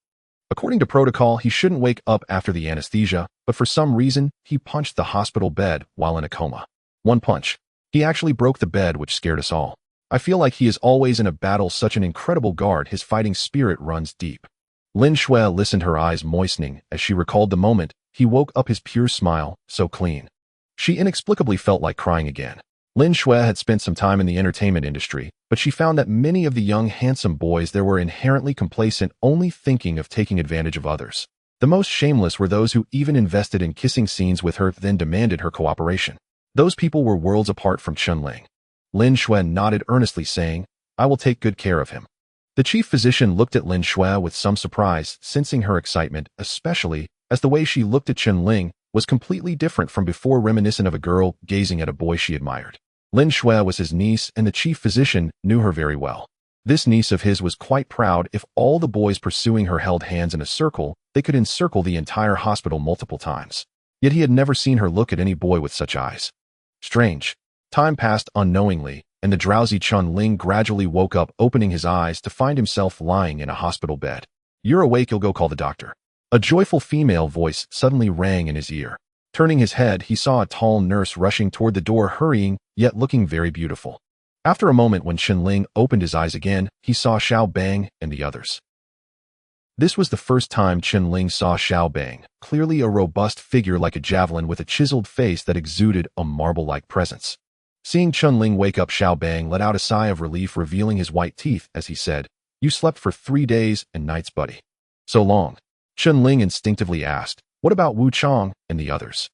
According to protocol, he shouldn't wake up after the anesthesia, but for some reason, he punched the hospital bed while in a coma. One punch. He actually broke the bed, which scared us all. I feel like he is always in a battle, such an incredible guard, his fighting spirit runs deep. Lin Shui listened, her eyes moistening as she recalled the moment he woke up, his pure smile, so clean. She inexplicably felt like crying again. Lin Shui had spent some time in the entertainment industry, but she found that many of the young, handsome boys there were inherently complacent, only thinking of taking advantage of others. The most shameless were those who even invested in kissing scenes with her, then demanded her cooperation. Those people were worlds apart from Chen Ling. Lin Shui nodded earnestly, saying, "I will take good care of him." The chief physician looked at Lin Shui with some surprise, sensing her excitement, especially as the way she looked at Chen Ling was completely different from before, reminiscent of a girl gazing at a boy she admired. Lin Shui was his niece, and the chief physician knew her very well. This niece of his was quite proud. If all the boys pursuing her held hands in a circle, they could encircle the entire hospital multiple times. Yet he had never seen her look at any boy with such eyes. Strange. Time passed unknowingly, and the drowsy Chen Ling gradually woke up, opening his eyes to find himself lying in a hospital bed. "You're awake, you'll go call the doctor." A joyful female voice suddenly rang in his ear. Turning his head, he saw a tall nurse rushing toward the door, hurrying, yet looking very beautiful. After a moment, when Chen Ling opened his eyes again, he saw Xiao Bang and the others. This was the first time Chen Ling saw Xiao Bang, clearly a robust figure like a javelin with a chiseled face that exuded a marble-like presence. Seeing Chen Ling wake up, Xiao Bang let out a sigh of relief, revealing his white teeth as he said, "You slept for 3 days and nights, buddy." "So long." Chen Ling instinctively asked, "What about Wu Chang and the others?"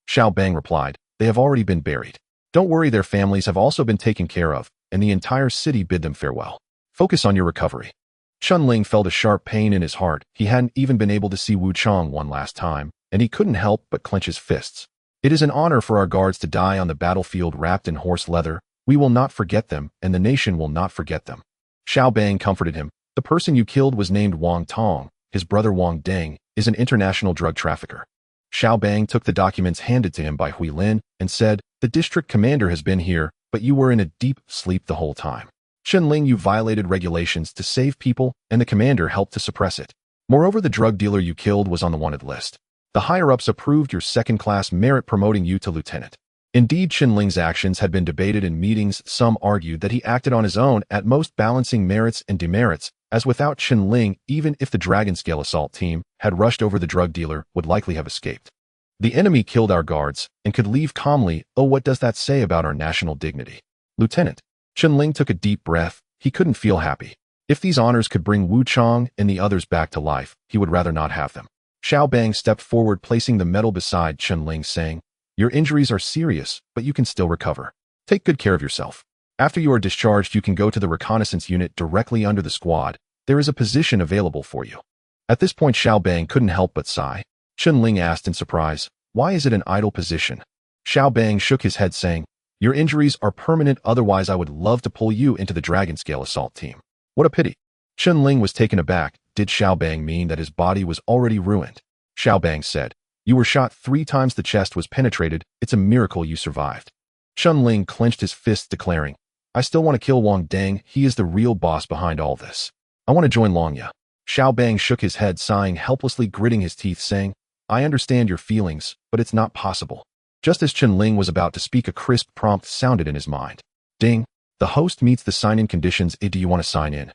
Xiao Bang replied, "They have already been buried. Don't worry, their families have also been taken care of, and the entire city bid them farewell. Focus on your recovery." Chen Ling felt a sharp pain in his heart. He hadn't even been able to see Wu Chang one last time, and he couldn't help but clench his fists. "It is an honor for our guards to die on the battlefield wrapped in horse leather. We will not forget them, and the nation will not forget them." Xiao Bang comforted him. "The person you killed was named Wang Tong. His brother Wang Deng is an international drug trafficker." Xiao Bang took the documents handed to him by Hui Lin and said, "The district commander has been here, but you were in a deep sleep the whole time. Chen Ling, you violated regulations to save people, and the commander helped to suppress it. Moreover, the drug dealer you killed was on the wanted list. The higher-ups approved your second-class merit, promoting you to lieutenant." Indeed, Chen Ling's actions had been debated in meetings. Some argued that he acted on his own, at most balancing merits and demerits, as without Chen Ling, even if the Dragon Scale assault team had rushed over, the drug dealer would likely have escaped. "The enemy killed our guards and could leave calmly. Oh, what does that say about our national dignity?" "Lieutenant." Chen Ling took a deep breath. He couldn't feel happy. If these honors could bring Wu Chang and the others back to life, he would rather not have them. Xiao Bang stepped forward, placing the medal beside Chen Ling, saying, "Your injuries are serious, but you can still recover. Take good care of yourself. After you are discharged, you can go to the reconnaissance unit directly under the squad. There is a position available for you." At this point, Xiao Bang couldn't help but sigh. Chen Ling asked in surprise, "Why is it an idle position?" Xiao Bang shook his head, saying, "Your injuries are permanent, otherwise I would love to pull you into the Dragon Scale assault team." "What a pity." Chen Ling was taken aback. Did Xiao Bang mean that his body was already ruined? Xiao Bang said, "You were shot 3 times, the chest was penetrated. It's a miracle you survived." Chen Ling clenched his fists, declaring, "I still want to kill Wang Deng. He is the real boss behind all this. I want to join Longya." Xiao Bang shook his head, sighing helplessly, gritting his teeth, saying, "I understand your feelings, but it's not possible." Just as Chen Ling was about to speak, a crisp prompt sounded in his mind. "Ding. The host meets the sign-in conditions. Do you want to sign in?"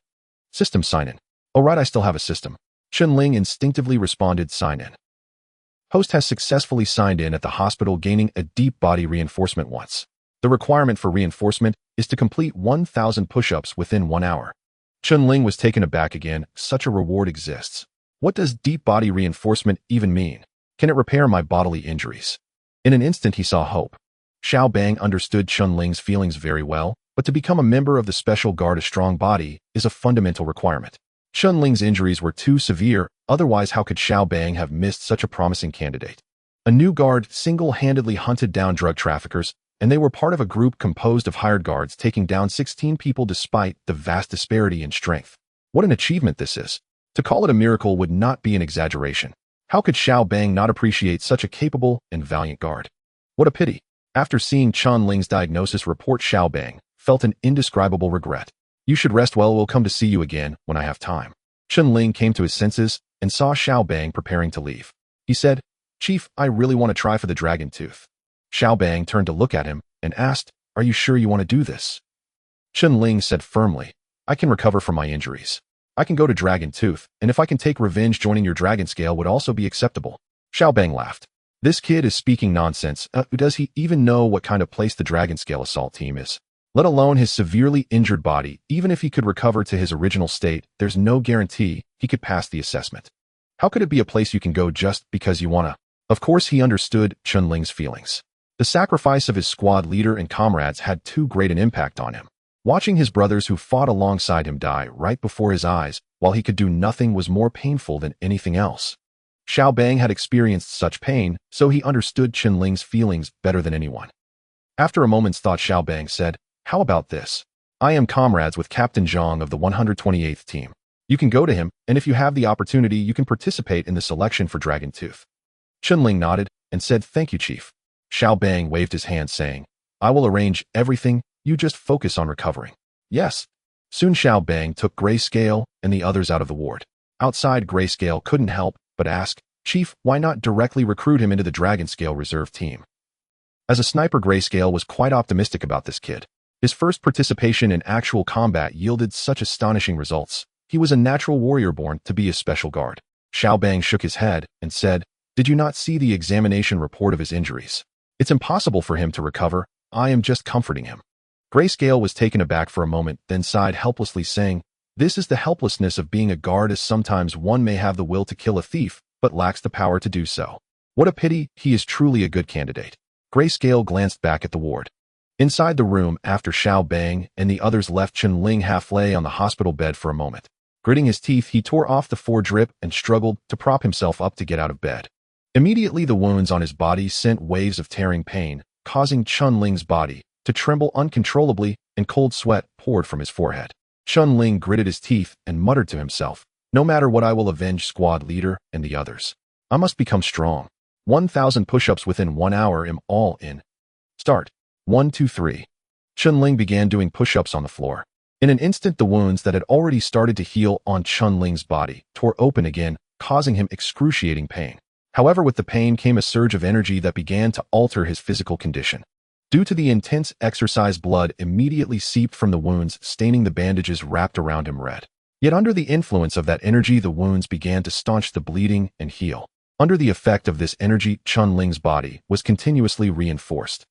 "System sign-in." "Oh right, I still have a system." Chen Ling instinctively responded, "Sign in." Host has successfully signed in at the hospital, gaining a deep body reinforcement once. The requirement for reinforcement is to complete 1,000 push-ups within 1 hour. Chen Ling was taken aback again. Such a reward exists. What does deep body reinforcement even mean? Can it repair my bodily injuries? In an instant, he saw hope. Xiao Bang understood Chen Ling's feelings very well, but to become a member of the Special Guard, a strong body is a fundamental requirement. Chen Ling's injuries were too severe, otherwise how could Xiao Bang have missed such a promising candidate? A new guard single-handedly hunted down drug traffickers, and they were part of a group composed of hired guards, taking down 16 people despite the vast disparity in strength. What an achievement this is! To call it a miracle would not be an exaggeration. How could Xiao Bang not appreciate such a capable and valiant guard? What a pity. After seeing Chen Ling's diagnosis report, Xiao Bang felt an indescribable regret. "You should rest well. We'll come to see you again when I have time." Chen Ling came to his senses and saw Xiao Bang preparing to leave. He said, "Chief, I really want to try for the dragon tooth." Xiao Bang turned to look at him and asked, "Are you sure you want to do this?" Chen Ling said firmly, "I can recover from my injuries. I can go to Dragon Tooth, and if I can take revenge, joining your dragon scale would also be acceptable." Xiaobang laughed. This kid is speaking nonsense. Does he even know what kind of place the dragon scale assault team is? Let alone his severely injured body. Even if he could recover to his original state, there's no guarantee he could pass the assessment. How could it be a place you can go just because you wanna? Of course he understood Chen Ling's feelings. The sacrifice of his squad leader and comrades had too great an impact on him. Watching his brothers who fought alongside him die right before his eyes, while he could do nothing, was more painful than anything else. Xiaobang had experienced such pain, so he understood Chen Ling's feelings better than anyone. After a moment's thought, Xiaobang said, "How about this? I am comrades with Captain Zhang of the 128th team. You can go to him, and if you have the opportunity, you can participate in the selection for Dragon Tooth." Chen Ling nodded and said, "Thank you, Chief." Xiaobang waved his hand saying, "I will arrange everything, you just focus on recovering." Yes. Soon Xiaobang took Grayscale and the others out of the ward. Outside, Grayscale couldn't help but ask, "Chief, why not directly recruit him into the Dragon Scale reserve team?" As a sniper, Grayscale was quite optimistic about this kid. His first participation in actual combat yielded such astonishing results. He was a natural warrior born to be a special guard. Xiaobang shook his head and said, "Did you not see the examination report of his injuries? It's impossible for him to recover. I am just comforting him." Grayscale was taken aback for a moment, then sighed helplessly, saying, "This is the helplessness of being a guard, as sometimes one may have the will to kill a thief, but lacks the power to do so. What a pity, he is truly a good candidate." Grayscale glanced back at the ward. Inside the room, after Xiaobang and the others left, Chen Ling half lay on the hospital bed for a moment. Gritting his teeth, he tore off the foredrip and struggled to prop himself up to get out of bed. Immediately, the wounds on his body sent waves of tearing pain, causing Chen Ling's body to tremble uncontrollably, and cold sweat poured from his forehead. Chen Ling gritted his teeth and muttered to himself, "No matter what, I will avenge squad leader and the others. I must become strong. 1,000 push-ups within 1 hour. Am all in. Start. 1, 2, 3. Chen Ling began doing push-ups on the floor. In an instant, the wounds that had already started to heal on Chen Ling's body tore open again, causing him excruciating pain. However, with the pain came a surge of energy that began to alter his physical condition. Due to the intense exercise, blood immediately seeped from the wounds, staining the bandages wrapped around him red. Yet under the influence of that energy, the wounds began to staunch the bleeding and heal. Under the effect of this energy, Chen Ling's body was continuously reinforced.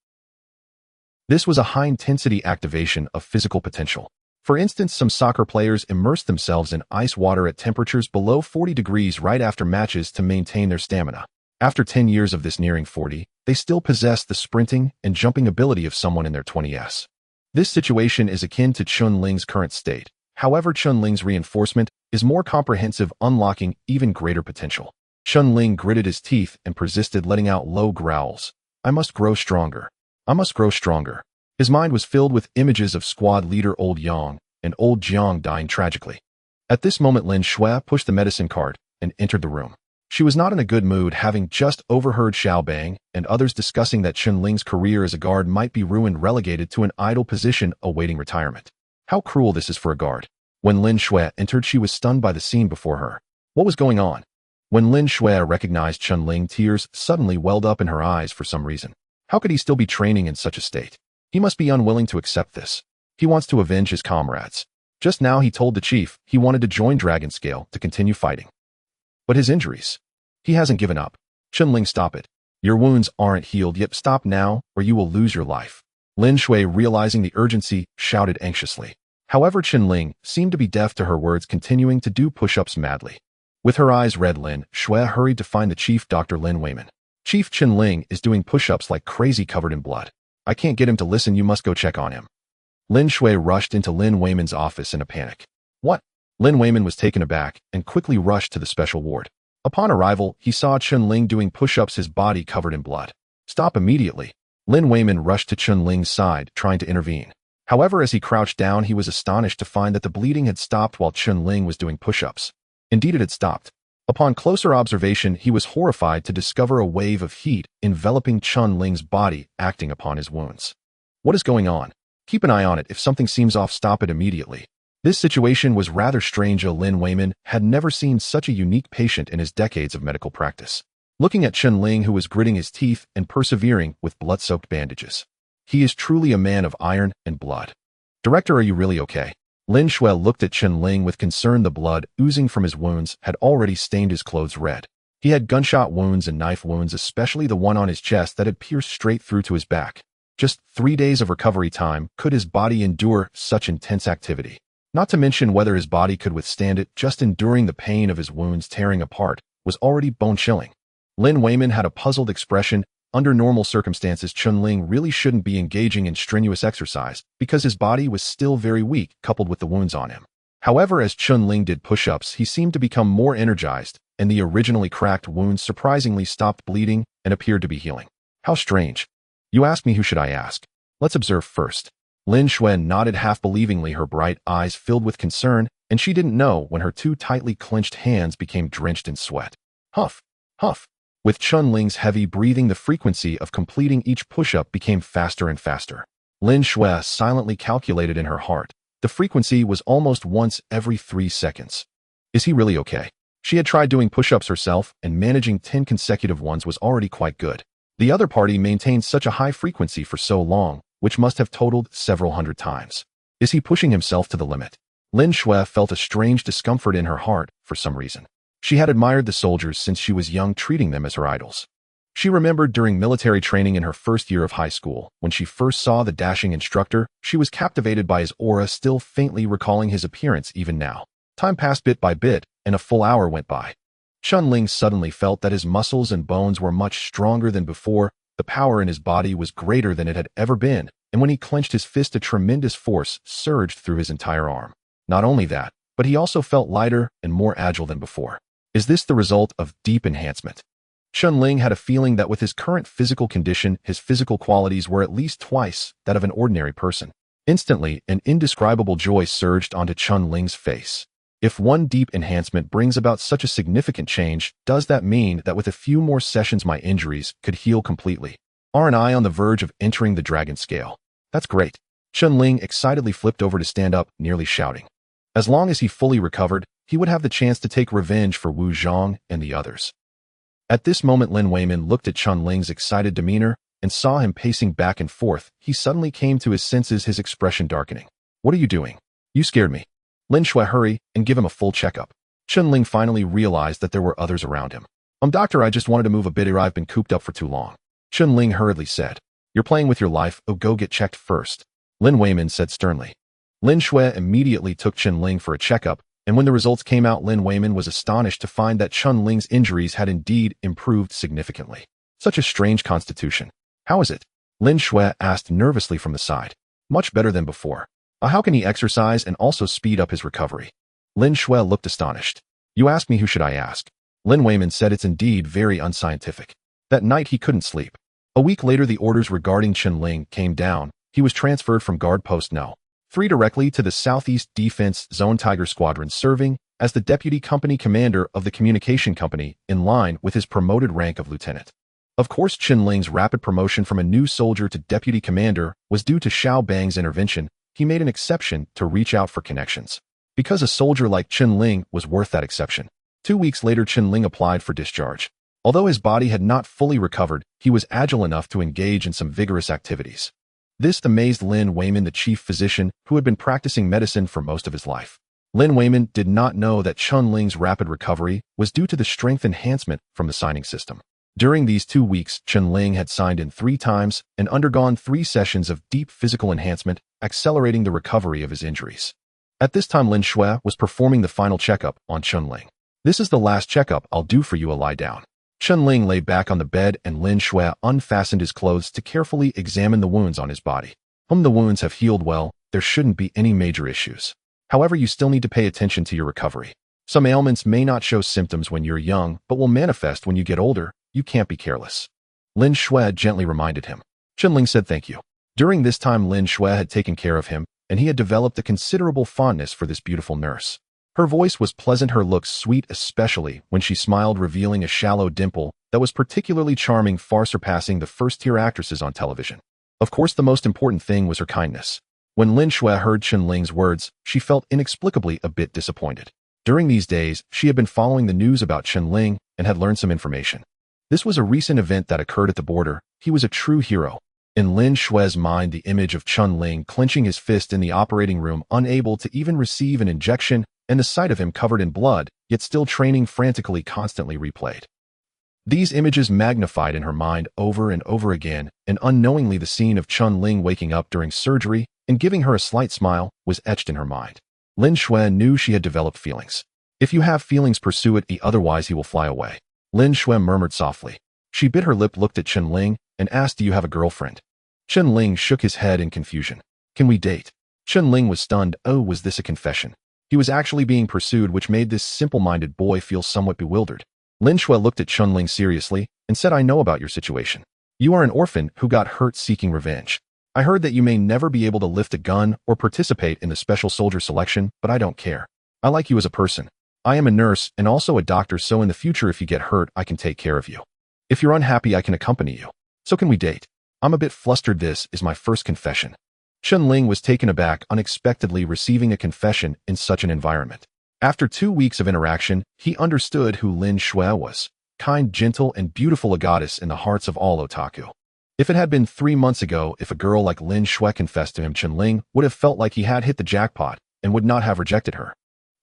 This was a high-intensity activation of physical potential. For instance, some soccer players immersed themselves in ice water at temperatures below 40 degrees right after matches to maintain their stamina. After 10 years of this, nearing 40, they still possessed the sprinting and jumping ability of someone in their 20s. This situation is akin to Chen Ling's current state. However, Chen Ling's reinforcement is more comprehensive, unlocking even greater potential. Chen Ling gritted his teeth and persisted, letting out low growls. "I must grow stronger. I must grow stronger." His mind was filled with images of squad leader Old Yang and Old Jiang dying tragically. At this moment, Lin Shui pushed the medicine cart and entered the room. She was not in a good mood, having just overheard Xiaobang and others discussing that Chen Ling's career as a guard might be ruined, relegated to an idle position awaiting retirement. How cruel this is for a guard. When Lin Shui entered, she was stunned by the scene before her. What was going on? When Lin Shui recognized Chen Ling, tears suddenly welled up in her eyes for some reason. How could he still be training in such a state? He must be unwilling to accept this. He wants to avenge his comrades. Just now he told the chief he wanted to join Dragon Scale to continue fighting. But his injuries? He hasn't given up. Chen Ling, stop it. Your wounds aren't healed yet. Stop now, or you will lose your life. Lin Shui, realizing the urgency, shouted anxiously. However, Chen Ling seemed to be deaf to her words, continuing to do push-ups madly. With her eyes red, Lin Shui hurried to find the chief, Dr. Lin Weiman. "Chief, Chen Ling is doing push-ups like crazy, covered in blood. I can't get him to listen. You must go check on him." Lin Shui rushed into Lin Weiman's office in a panic. "What?" Lin Weiman was taken aback and quickly rushed to the special ward. Upon arrival, he saw Chen Ling doing push-ups, his body covered in blood. "Stop immediately." Lin Weiman rushed to Chen Ling's side, trying to intervene. However, as he crouched down, he was astonished to find that the bleeding had stopped while Chen Ling was doing push-ups. Indeed, it had stopped. Upon closer observation, he was horrified to discover a wave of heat enveloping Chen Ling's body, acting upon his wounds. What is going on? Keep an eye on it. If something seems off, stop it immediately. This situation was rather strange. Lin Weiman had never seen such a unique patient in his decades of medical practice. Looking at Chen Ling, who was gritting his teeth and persevering with blood-soaked bandages. He is truly a man of iron and blood. Director, are you really okay? Lin Shui looked at Chen Ling with concern. The blood oozing from his wounds had already stained his clothes red. He had gunshot wounds and knife wounds, especially the one on his chest that had pierced straight through to his back. Just 3 days of recovery time. Could his body endure such intense activity? Not to mention whether his body could withstand it. Just enduring the pain of his wounds tearing apart was already bone-chilling. Lin Weiman had a puzzled expression. Under normal circumstances, Chen Ling really shouldn't be engaging in strenuous exercise because his body was still very weak, coupled with the wounds on him. However, as Chen Ling did push-ups, he seemed to become more energized, and the originally cracked wounds surprisingly stopped bleeding and appeared to be healing. How strange. You ask me, who should I ask? Let's observe first. Lin Shui nodded half-believingly, her bright eyes filled with concern, and she didn't know when her two tightly clenched hands became drenched in sweat. Huff, huff. With Chen Ling's heavy breathing, the frequency of completing each push-up became faster and faster. Lin Shui silently calculated in her heart. The frequency was almost once every 3 seconds. Is he really okay? She had tried doing push-ups herself, and managing 10 consecutive ones was already quite good. The other party maintained such a high frequency for so long, which must have totaled several hundred times. Is he pushing himself to the limit? Lin Shui felt a strange discomfort in her heart for some reason. She had admired the soldiers since she was young, treating them as her idols. She remembered during military training in her first year of high school, when she first saw the dashing instructor, she was captivated by his aura, still faintly recalling his appearance even now. Time passed bit by bit, and a full hour went by. Chen Ling suddenly felt that his muscles and bones were much stronger than before. The power in his body was greater than it had ever been, and when he clenched his fist, a tremendous force surged through his entire arm. Not only that, but he also felt lighter and more agile than before. Is this the result of deep enhancement? Chen Ling had a feeling that with his current physical condition, his physical qualities were at least twice that of an ordinary person. Instantly, an indescribable joy surged onto Chen Ling's face. If one deep enhancement brings about such a significant change, does that mean that with a few more sessions my injuries could heal completely? Aren't I on the verge of entering the dragon scale? That's great. Chen Ling excitedly flipped over to stand up, nearly shouting. As long as he fully recovered, he would have the chance to take revenge for Wu Zhang and the others. At this moment, Lin Weiman looked at Chen Ling's excited demeanor and saw him pacing back and forth. He suddenly came to his senses, his expression darkening. What are you doing? You scared me. Lin Shui, hurry and give him a full checkup. Chen Ling finally realized that there were others around him. Doctor, I just wanted to move a bit here. I've been cooped up for too long. Chen Ling hurriedly said. You're playing with your life. Oh, go get checked first. Lin Weiman said sternly. Lin Shui immediately took Chen Ling for a checkup, and when the results came out, Lin Weiman was astonished to find that Chen Ling's injuries had indeed improved significantly. Such a strange constitution. How is it? Lin Shui asked nervously from the side. Much better than before. How can he exercise and also speed up his recovery? Lin Shui looked astonished. You ask me, who should I ask? Lin Weiman said it's indeed very unscientific. That night he couldn't sleep. A week later, the orders regarding Chen Ling came down. He was transferred from Guard Post No. 3 directly to the Southeast Defense Zone Tiger Squadron, serving as the deputy company commander of the communication company, in line with his promoted rank of lieutenant. Of course, Chen Ling's rapid promotion from a new soldier to deputy commander was due to Xiao Bang's intervention. He made an exception to reach out for connections. Because a soldier like Chen Ling was worth that exception. 2 weeks later, Chen Ling applied for discharge. Although his body had not fully recovered, he was agile enough to engage in some vigorous activities. This amazed Lin Weiman, the chief physician, who had been practicing medicine for most of his life. Lin Weiman did not know that Chen Ling's rapid recovery was due to the strength enhancement from the signing system. During these 2 weeks, Chen Ling had signed in 3 times and undergone 3 sessions of deep physical enhancement, accelerating the recovery of his injuries. At this time, Lin Shui was performing the final checkup on Chen Ling. This is the last checkup I'll do for you. Lie down. Chen Ling lay back on the bed and Lin Shui unfastened his clothes to carefully examine the wounds on his body. The wounds have healed well, there shouldn't be any major issues. However, you still need to pay attention to your recovery. Some ailments may not show symptoms when you're young, but will manifest when you get older. You can't be careless. Lin Shui gently reminded him. Chen Ling said thank you. During this time, Lin Shui had taken care of him, and he had developed a considerable fondness for this beautiful nurse. Her voice was pleasant, her looks sweet, especially when she smiled, revealing a shallow dimple that was particularly charming, far surpassing the first-tier actresses on television. Of course, the most important thing was her kindness. When Lin Shui heard Chen Ling's words, she felt inexplicably a bit disappointed. During these days, she had been following the news about Chen Ling and had learned some information. This was a recent event that occurred at the border. He was a true hero. In Lin Shue's mind, the image of Chen Ling clenching his fist in the operating room, unable to even receive an injection, and the sight of him covered in blood, yet still training frantically, constantly replayed. These images magnified in her mind over and over again, and unknowingly the scene of Chen Ling waking up during surgery and giving her a slight smile was etched in her mind. Lin Shui knew she had developed feelings. If you have feelings, pursue it, otherwise he will fly away. Lin Shui murmured softly. She bit her lip, looked at Chen Ling, and asked, do you have a girlfriend? Chen Ling shook his head in confusion. Can we date? Chen Ling was stunned. Oh, was this a confession? He was actually being pursued, which made this simple-minded boy feel somewhat bewildered. Lin Shui looked at Chen Ling seriously and said, I know about your situation. You are an orphan who got hurt seeking revenge. I heard that you may never be able to lift a gun or participate in the special soldier selection, but I don't care. I like you as a person. I am a nurse and also a doctor, so in the future if you get hurt, I can take care of you. If you're unhappy, I can accompany you. So can we date? I'm a bit flustered. This is my first confession. Chen Ling was taken aback, unexpectedly receiving a confession in such an environment. After 2 weeks of interaction, he understood who Lin Shui was. Kind, gentle, and beautiful, a goddess in the hearts of all otaku. If it had been 3 months ago, if a girl like Lin Shui confessed to him, Chen Ling would have felt like he had hit the jackpot and would not have rejected her.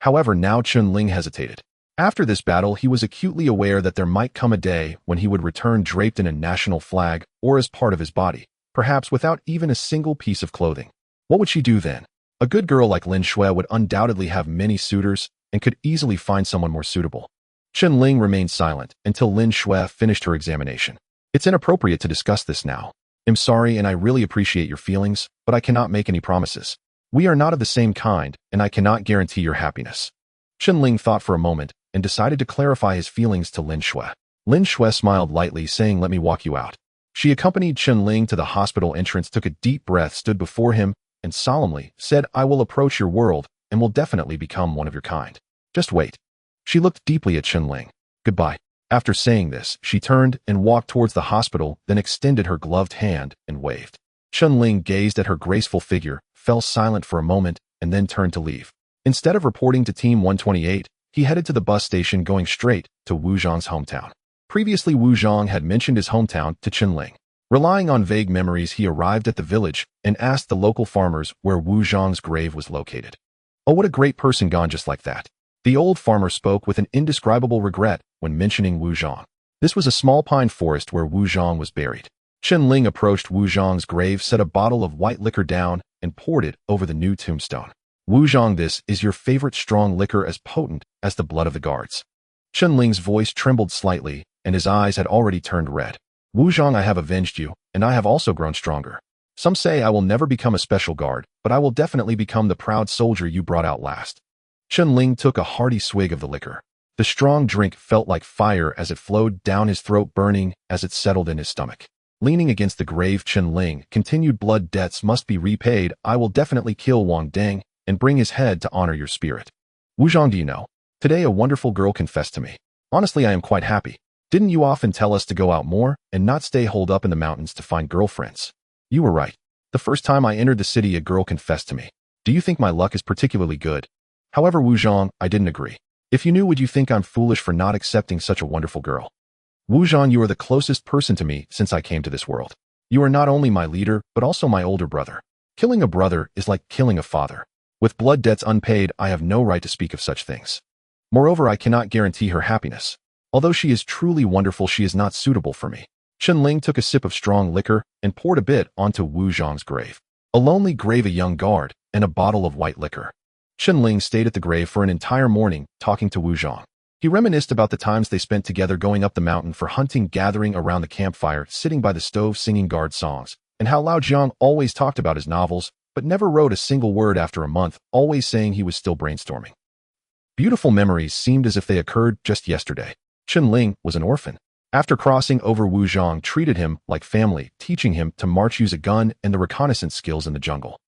However, now Chen Ling hesitated. After this battle, he was acutely aware that there might come a day when he would return draped in a national flag or as part of his body, perhaps without even a single piece of clothing. What would she do then? A good girl like Lin Shui would undoubtedly have many suitors and could easily find someone more suitable. Chen Ling remained silent until Lin Shui finished her examination. It's inappropriate to discuss this now. I'm sorry, and I really appreciate your feelings, but I cannot make any promises. We are not of the same kind, and I cannot guarantee your happiness. Chen Ling thought for a moment and decided to clarify his feelings to Lin Shui. Lin Shui smiled lightly, saying, let me walk you out. She accompanied Chen Ling to the hospital entrance, took a deep breath, stood before him, and solemnly said, I will approach your world and will definitely become one of your kind. Just wait. She looked deeply at Chen Ling. Goodbye. After saying this, she turned and walked towards the hospital, then extended her gloved hand and waved. Chen Ling gazed at her graceful figure, fell silent for a moment, and then turned to leave. Instead of reporting to Team 128, he headed to the bus station, going straight to Wu Zhang's hometown. Previously, Wu Zhang had mentioned his hometown to Chen Ling. Relying on vague memories, he arrived at the village and asked the local farmers where Wu Zhang's grave was located. Oh, what a great person, gone just like that. The old farmer spoke with an indescribable regret when mentioning Wu Zhang. This was a small pine forest where Wu Zhang was buried. Chen Ling approached Wu Zhang's grave, set a bottle of white liquor down, and poured it over the new tombstone. Wu Zhang, this is your favorite strong liquor, as potent as the blood of the guards. Chen Ling's voice trembled slightly, and his eyes had already turned red. Wu Zhang, I have avenged you, and I have also grown stronger. Some say I will never become a special guard, but I will definitely become the proud soldier you brought out last. Chen Ling took a hearty swig of the liquor. The strong drink felt like fire as it flowed down his throat, burning as it settled in his stomach. Leaning against the grave, Chen Ling continued, blood debts must be repaid. I will definitely kill Wang Deng and bring his head to honor your spirit. Wu Zhang, do you know? Today a wonderful girl confessed to me. Honestly, I am quite happy. Didn't you often tell us to go out more and not stay holed up in the mountains to find girlfriends? You were right. The first time I entered the city, a girl confessed to me. Do you think my luck is particularly good? However, Wu Zhang, I didn't agree. If you knew, would you think I'm foolish for not accepting such a wonderful girl? Wu Zhang, you are the closest person to me since I came to this world. You are not only my leader, but also my older brother. Killing a brother is like killing a father. With blood debts unpaid, I have no right to speak of such things. Moreover, I cannot guarantee her happiness. Although she is truly wonderful, she is not suitable for me. Chen Ling took a sip of strong liquor and poured a bit onto Wu Zhang's grave. A lonely grave, a young guard, and a bottle of white liquor. Chen Ling stayed at the grave for an entire morning, talking to Wu Zhang. He reminisced about the times they spent together going up the mountain for hunting, gathering around the campfire, sitting by the stove singing guard songs, and how Lao Jiang always talked about his novels, but never wrote a single word after a month, always saying he was still brainstorming. Beautiful memories seemed as if they occurred just yesterday. Chen Ling was an orphan. After crossing over, Wu Zhang treated him like family, teaching him to march, use a gun, and the reconnaissance skills in the jungle.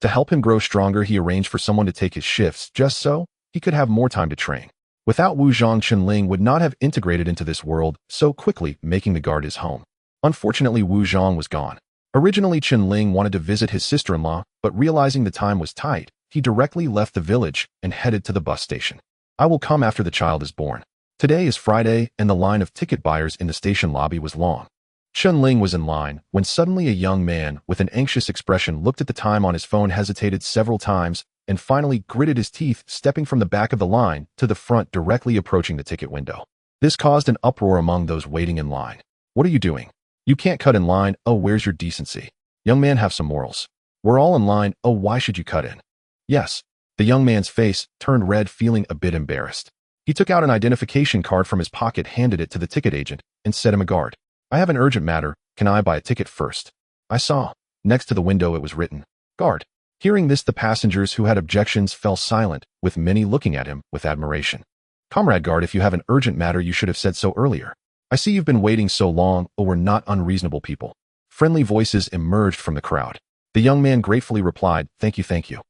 To help him grow stronger, he arranged for someone to take his shifts, just so he could have more time to train. Without Wu Zhang, Chen Ling would not have integrated into this world so quickly, making the guard his home. Unfortunately, Wu Zhang was gone. Originally, Chen Ling wanted to visit his sister-in-law, but realizing the time was tight, he directly left the village and headed to the bus station. I will come after the child is born. Today is Friday, and the line of ticket buyers in the station lobby was long. Chen Ling was in line when suddenly a young man with an anxious expression looked at the time on his phone, hesitated several times, and finally gritted his teeth, stepping from the back of the line to the front, directly approaching the ticket window. This caused an uproar among those waiting in line. What are you doing? You can't cut in line. Oh, where's your decency? Young man, have some morals. We're all in line. Oh, why should you cut in? Yes. The young man's face turned red, feeling a bit embarrassed. He took out an identification card from his pocket, handed it to the ticket agent, and said him a guard. I have an urgent matter. Can I buy a ticket first? I saw. Next to the window it was written, guard. Hearing this, the passengers who had objections fell silent, with many looking at him with admiration. Comrade guard, if you have an urgent matter, you should have said so earlier. I see you've been waiting so long. Oh, we're not unreasonable people. Friendly voices emerged from the crowd. The young man gratefully replied, thank you, thank you.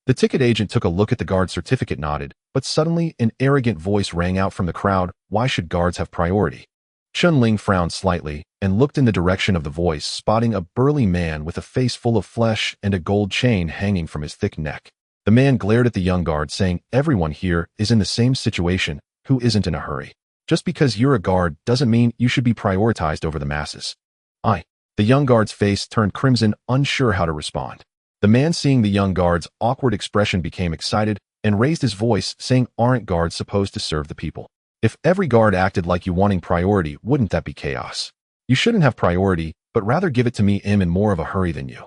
The ticket agent took a look at the guard's certificate, nodded, but suddenly an arrogant voice rang out from the crowd, why should guards have priority? Chen Ling frowned slightly and looked in the direction of the voice, spotting a burly man with a face full of flesh and a gold chain hanging from his thick neck. The man glared at the young guard, saying, everyone here is in the same situation. Who isn't in a hurry? Just because you're a guard doesn't mean you should be prioritized over the masses. The young guard's face turned crimson, unsure how to respond. The man, seeing the young guard's awkward expression, became excited and raised his voice, saying, aren't guards supposed to serve the people? If every guard acted like you wanting priority, wouldn't that be chaos? You shouldn't have priority, but rather give it to me. I'm in more of a hurry than you.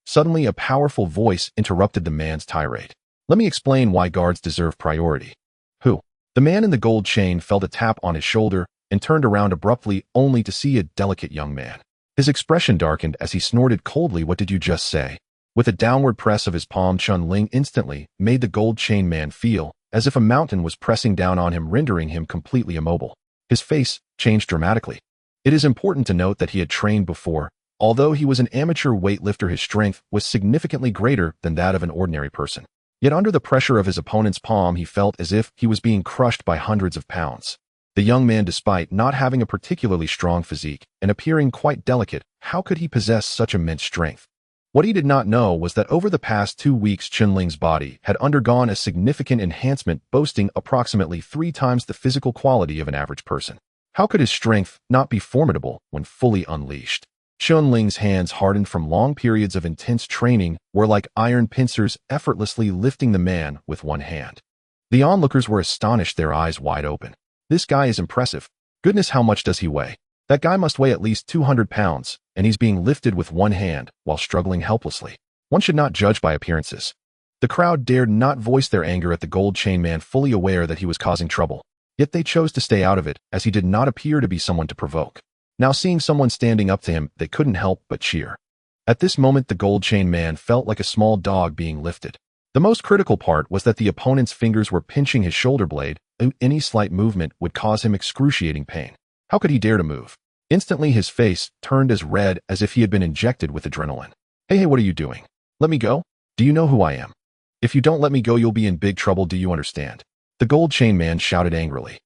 Suddenly, a powerful voice interrupted the man's tirade. Let me explain why guards deserve priority. Who? The man in the gold chain felt a tap on his shoulder and turned around abruptly, only to see a delicate young man. His expression darkened as he snorted coldly. What did you just say? With a downward press of his palm, Chen Ling instantly made the gold chain man feel as if a mountain was pressing down on him, rendering him completely immobile. His face changed dramatically. It is important to note that he had trained before. Although he was an amateur weightlifter, his strength was significantly greater than that of an ordinary person. Yet under the pressure of his opponent's palm, he felt as if he was being crushed by hundreds of pounds. The young man, despite not having a particularly strong physique and appearing quite delicate, how could he possess such immense strength? What he did not know was that over the past 2 weeks, Chen Ling's body had undergone a significant enhancement, boasting approximately 3 times the physical quality of an average person. How could his strength not be formidable when fully unleashed? Chen Ling's hands, hardened from long periods of intense training, were like iron pincers, effortlessly lifting the man with one hand. The onlookers were astonished, their eyes wide open. This guy is impressive. Goodness, how much does he weigh? That guy must weigh at least 200 pounds, and he's being lifted with one hand while struggling helplessly. One should not judge by appearances. The crowd dared not voice their anger at the gold chain man, fully aware that he was causing trouble. Yet they chose to stay out of it, as he did not appear to be someone to provoke. Now, seeing someone standing up to him, they couldn't help but cheer. At this moment, the gold chain man felt like a small dog being lifted. The most critical part was that the opponent's fingers were pinching his shoulder blade. Any slight movement would cause him excruciating pain. How could he dare to move? Instantly, his face turned as red as if he had been injected with adrenaline. Hey, what are you doing? Let me go? Do you know who I am? If you don't let me go, you'll be in big trouble. Do you understand? The gold chain man shouted angrily.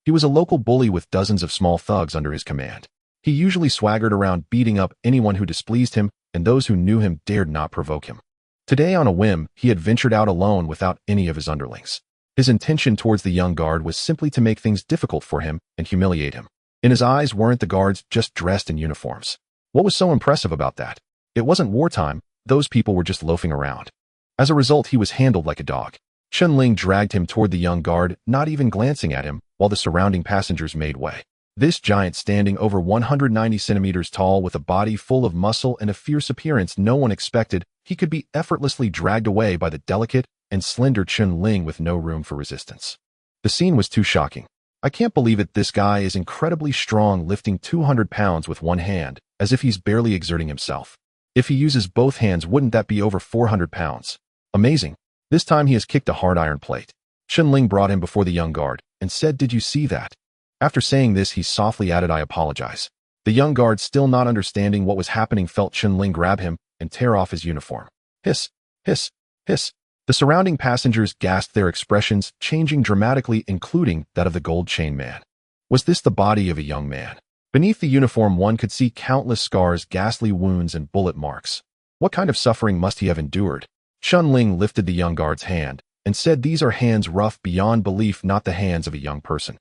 He was a local bully with dozens of small thugs under his command. He usually swaggered around, beating up anyone who displeased him, and those who knew him dared not provoke him. Today, on a whim, he had ventured out alone without any of his underlings. His intention towards the young guard was simply to make things difficult for him and humiliate him. In his eyes, weren't the guards just dressed in uniforms? What was so impressive about that? It wasn't wartime. Those people were just loafing around. As a result, he was handled like a dog. Chen Ling dragged him toward the young guard, not even glancing at him, while the surrounding passengers made way. This giant, standing over 190 centimeters tall with a body full of muscle and a fierce appearance no one expected, he could be effortlessly dragged away by the delicate and slender Chen Ling with no room for resistance. The scene was too shocking. I can't believe it. This guy is incredibly strong, lifting 200 pounds with one hand, as if he's barely exerting himself. If he uses both hands, wouldn't that be over 400 pounds? Amazing. This time he has kicked a hard iron plate. Chen Ling brought him before the young guard and said, "Did you see that?" After saying this, he softly added, "I apologize." The young guard, still not understanding what was happening, felt Chen Ling grab him and tear off his uniform. Hiss, hiss, hiss. The surrounding passengers gasped, their expressions changing dramatically, including that of the gold chain man. Was this the body of a young man? Beneath the uniform, one could see countless scars, ghastly wounds, and bullet marks. What kind of suffering must he have endured? Chen Ling lifted the young guard's hand and said, "These are hands rough beyond belief, not the hands of a young person."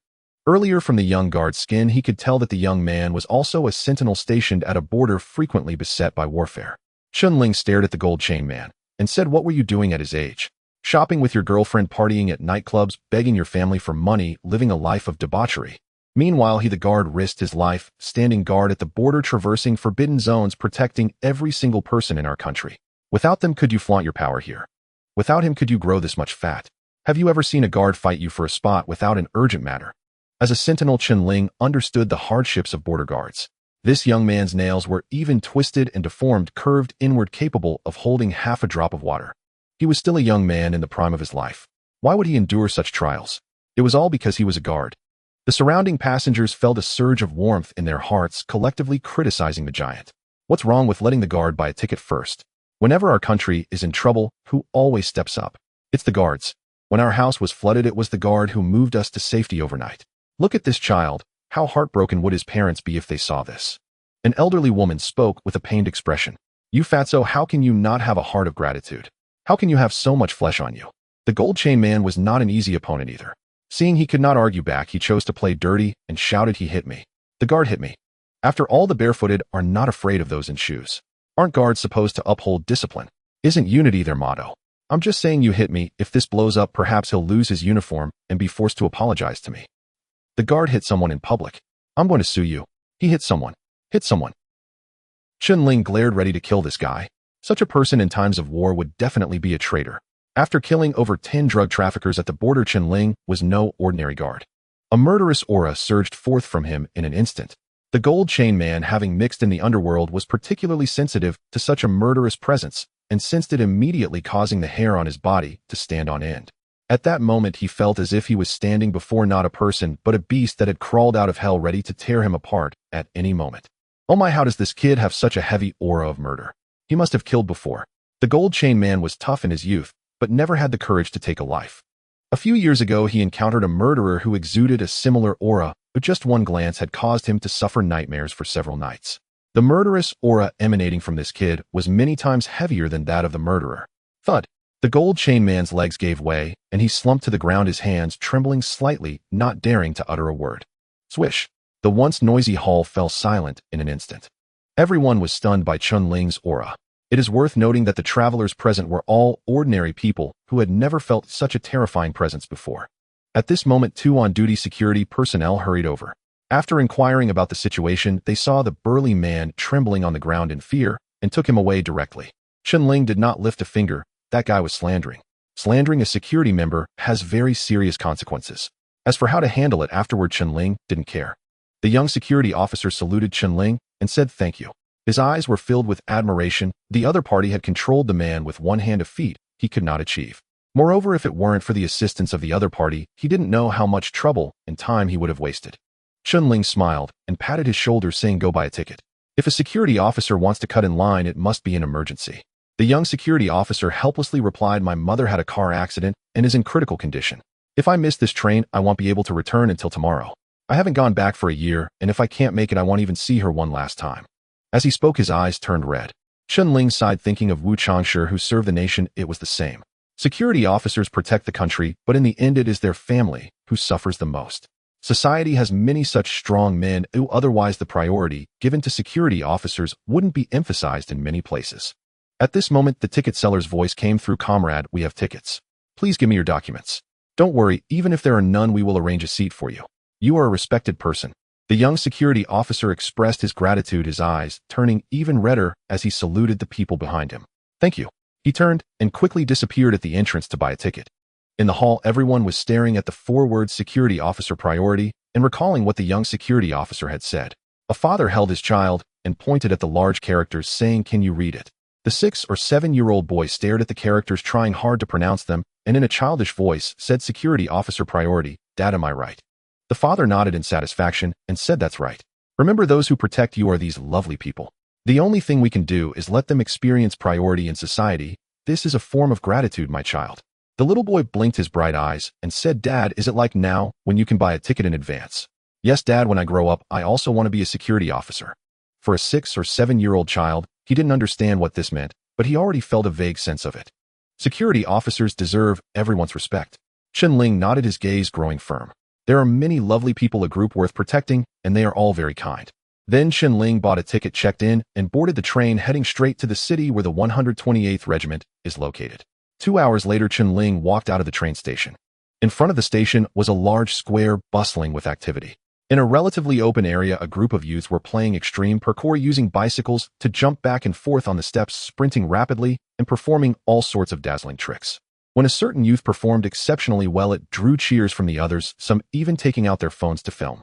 Earlier from the young guard's skin, he could tell that the young man was also a sentinel stationed at a border frequently beset by warfare. Chen Ling stared at the gold chain man and said, "What were you doing at his age? Shopping with your girlfriend, partying at nightclubs, begging your family for money, living a life of debauchery." Meanwhile, the guard risked his life, standing guard at the border, traversing forbidden zones, protecting every single person in our country. Without them, could you flaunt your power here? Without him, could you grow this much fat? Have you ever seen a guard fight you for a spot without an urgent matter? As a sentinel, Chen Ling understood the hardships of border guards. This young man's nails were even twisted and deformed, curved inward, capable of holding half a drop of water. He was still a young man in the prime of his life. Why would he endure such trials? It was all because he was a guard. The surrounding passengers felt a surge of warmth in their hearts, collectively criticizing the giant. What's wrong with letting the guard buy a ticket first? Whenever our country is in trouble, who always steps up? It's the guards. When our house was flooded, it was the guard who moved us to safety overnight. Look at this child. How heartbroken would his parents be if they saw this? An elderly woman spoke with a pained expression. You fatso, how can you not have a heart of gratitude? How can you have so much flesh on you? The gold chain man was not an easy opponent either. Seeing he could not argue back, he chose to play dirty and shouted, "He hit me. The guard hit me." After all, the barefooted are not afraid of those in shoes. Aren't guards supposed to uphold discipline? Isn't unity their motto? I'm just saying, you hit me. If this blows up, perhaps he'll lose his uniform and be forced to apologize to me. The guard hit someone in public. I'm going to sue you. He hit someone. Hit someone. Chen Ling glared, ready to kill this guy. Such a person in times of war would definitely be a traitor. After killing over 10 drug traffickers at the border, Chen Ling was no ordinary guard. A murderous aura surged forth from him in an instant. The gold chain man, having mixed in the underworld, was particularly sensitive to such a murderous presence and sensed it immediately, causing the hair on his body to stand on end. At that moment, he felt as if he was standing before not a person, but a beast that had crawled out of hell, ready to tear him apart at any moment. Oh my, how does this kid have such a heavy aura of murder? He must have killed before. The gold chain man was tough in his youth, but never had the courage to take a life. A few years ago, he encountered a murderer who exuded a similar aura, but just one glance had caused him to suffer nightmares for several nights. The murderous aura emanating from this kid was many times heavier than that of the murderer. Thud! The gold chain man's legs gave way, and he slumped to the ground, his hands trembling slightly, not daring to utter a word. Swish! The once noisy hall fell silent in an instant. Everyone was stunned by Chen Ling's aura. It is worth noting that the travelers present were all ordinary people who had never felt such a terrifying presence before. At this moment, 2 on-duty security personnel hurried over. After inquiring about the situation, they saw the burly man trembling on the ground in fear and took him away directly. Chen Ling did not lift a finger. That guy was slandering. Slandering a security member has very serious consequences. As for how to handle it afterward, Chen Ling didn't care. The young security officer saluted Chen Ling and said thank you. His eyes were filled with admiration. The other party had controlled the man with one hand, a feat he could not achieve. Moreover, if it weren't for the assistance of the other party, he didn't know how much trouble and time he would have wasted. Chen Ling smiled and patted his shoulder, saying, "Go buy a ticket. If a security officer wants to cut in line, it must be an emergency." The young security officer helplessly replied, "My mother had a car accident and is in critical condition. If I miss this train, I won't be able to return until tomorrow. I haven't gone back for a year, and if I can't make it, I won't even see her one last time." As he spoke, his eyes turned red. Chen Ling sighed, thinking of Wu Changshi, who served the nation. It was the same. Security officers protect the country, but in the end, it is their family who suffers the most. Society has many such strong men who otherwise the priority given to security officers wouldn't be emphasized in many places. At this moment, the ticket seller's voice came through. "Comrade, we have tickets. Please give me your documents. Don't worry, even if there are none, we will arrange a seat for you. You are a respected person." The young security officer expressed his gratitude, his eyes turning even redder as he saluted the people behind him. "Thank you." He turned and quickly disappeared at the entrance to buy a ticket. In the hall, everyone was staring at the 4 words security officer priority and recalling what the young security officer had said. A father held his child and pointed at the large characters, saying, "Can you read it?" The 6 or 7-year-old boy stared at the characters, trying hard to pronounce them, and in a childish voice said, "Security officer priority, Dad, am I right?" The father nodded in satisfaction and said, "That's right. Remember, those who protect you are these lovely people. The only thing we can do is let them experience priority in society. This is a form of gratitude, my child." The little boy blinked his bright eyes and said, "Dad, is it like now, when you can buy a ticket in advance?" "Yes, Dad, when I grow up, I also want to be a security officer." For a 6 or 7-year-old child, he didn't understand what this meant, but he already felt a vague sense of it. Security officers deserve everyone's respect. Chen Ling nodded, his gaze growing firm. There are many lovely people, a group worth protecting, and they are all very kind. Then Chen Ling bought a ticket, checked in, and boarded the train heading straight to the city where the 128th Regiment is located. 2 hours later, Chen Ling walked out of the train station. In front of the station was a large square bustling with activity. In a relatively open area, a group of youths were playing extreme parkour using bicycles to jump back and forth on the steps, sprinting rapidly and performing all sorts of dazzling tricks. When a certain youth performed exceptionally well, it drew cheers from the others, some even taking out their phones to film.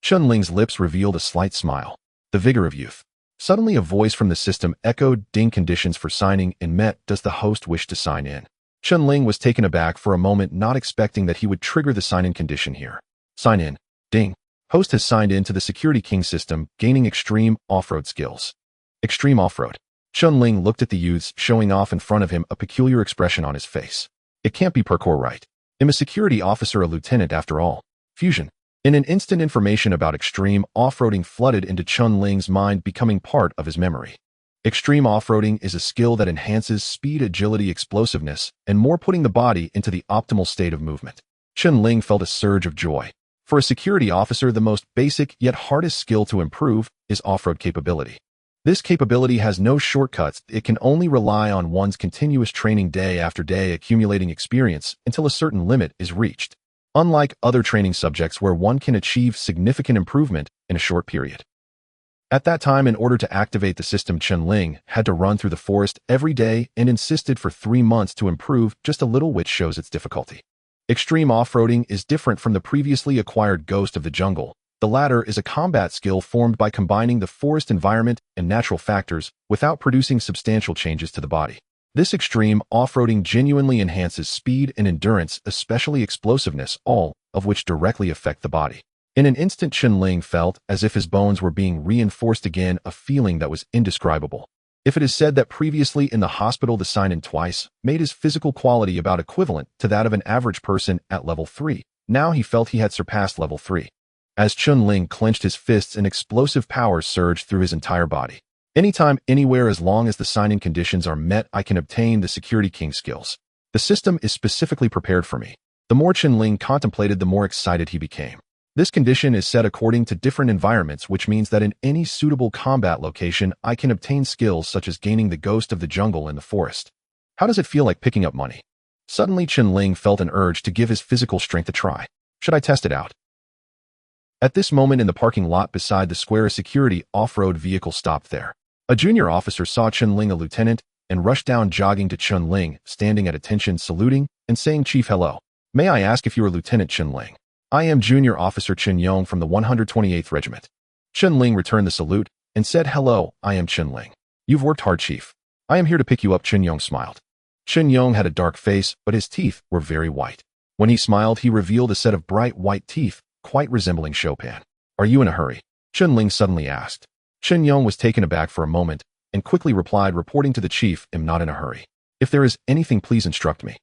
Chen Ling's lips revealed a slight smile. The vigor of youth. Suddenly a voice from the system echoed, "Ding, conditions for signing in met. Does the host wish to sign in?" Chen Ling was taken aback for a moment, not expecting that he would trigger the sign-in condition here. Sign in. Ding. Host has signed in to the Security King system, gaining extreme off-road skills. Extreme off-road. Chen Ling looked at the youths, showing off in front of him, a peculiar expression on his face. It can't be parkour, right? I'm a security officer, a lieutenant after all. Fusion. In an instant, information about extreme off-roading flooded into Chen Ling's mind, becoming part of his memory. Extreme off-roading is a skill that enhances speed, agility, explosiveness, and more, putting the body into the optimal state of movement. Chen Ling felt a surge of joy. For a security officer, the most basic yet hardest skill to improve is off-road capability. This capability has no shortcuts. It can only rely on one's continuous training, day after day, accumulating experience until a certain limit is reached. Unlike other training subjects where one can achieve significant improvement in a short period. At that time, in order to activate the system, Chen Ling had to run through the forest every day and insisted for 3 months to improve just a little, which shows its difficulty. Extreme off-roading is different from the previously acquired Ghost of the Jungle. The latter is a combat skill formed by combining the forest environment and natural factors without producing substantial changes to the body. This extreme off-roading genuinely enhances speed and endurance, especially explosiveness, all of which directly affect the body. In an instant, Chen Ling felt as if his bones were being reinforced again, a feeling that was indescribable. If it is said that previously in the hospital the sign-in twice made his physical quality about equivalent to that of an average person at level 3, now he felt he had surpassed level 3. As Chen Ling clenched his fists, an explosive power surged through his entire body. Anytime, anywhere, as long as the sign-in conditions are met, I can obtain the Security King skills. The system is specifically prepared for me. The more Chen Ling contemplated, the more excited he became. This condition is set according to different environments, which means that in any suitable combat location, I can obtain skills such as gaining the Ghost of the Jungle in the forest. How does it feel like picking up money? Suddenly, Chen Ling felt an urge to give his physical strength a try. Should I test it out? At this moment, in the parking lot beside the square, a security off-road vehicle stopped there. A junior officer saw Chen Ling, a lieutenant, and rushed down, jogging to Chen Ling, standing at attention, saluting, and saying, "Chief, hello. May I ask if you are Lieutenant Chen Ling?" "I am Junior Officer Chen Yong from the 128th Regiment." Chen Ling returned the salute and said, "Hello, I am Chen Ling. You've worked hard, Chief. I am here to pick you up." Chen Yong smiled. Chen Yong had a dark face, but his teeth were very white. When he smiled, he revealed a set of bright white teeth, quite resembling Chopin. "Are you in a hurry?" Chen Ling suddenly asked. Chen Yong was taken aback for a moment and quickly replied, reporting to the chief, "Am not in a hurry. If there is anything, please instruct me."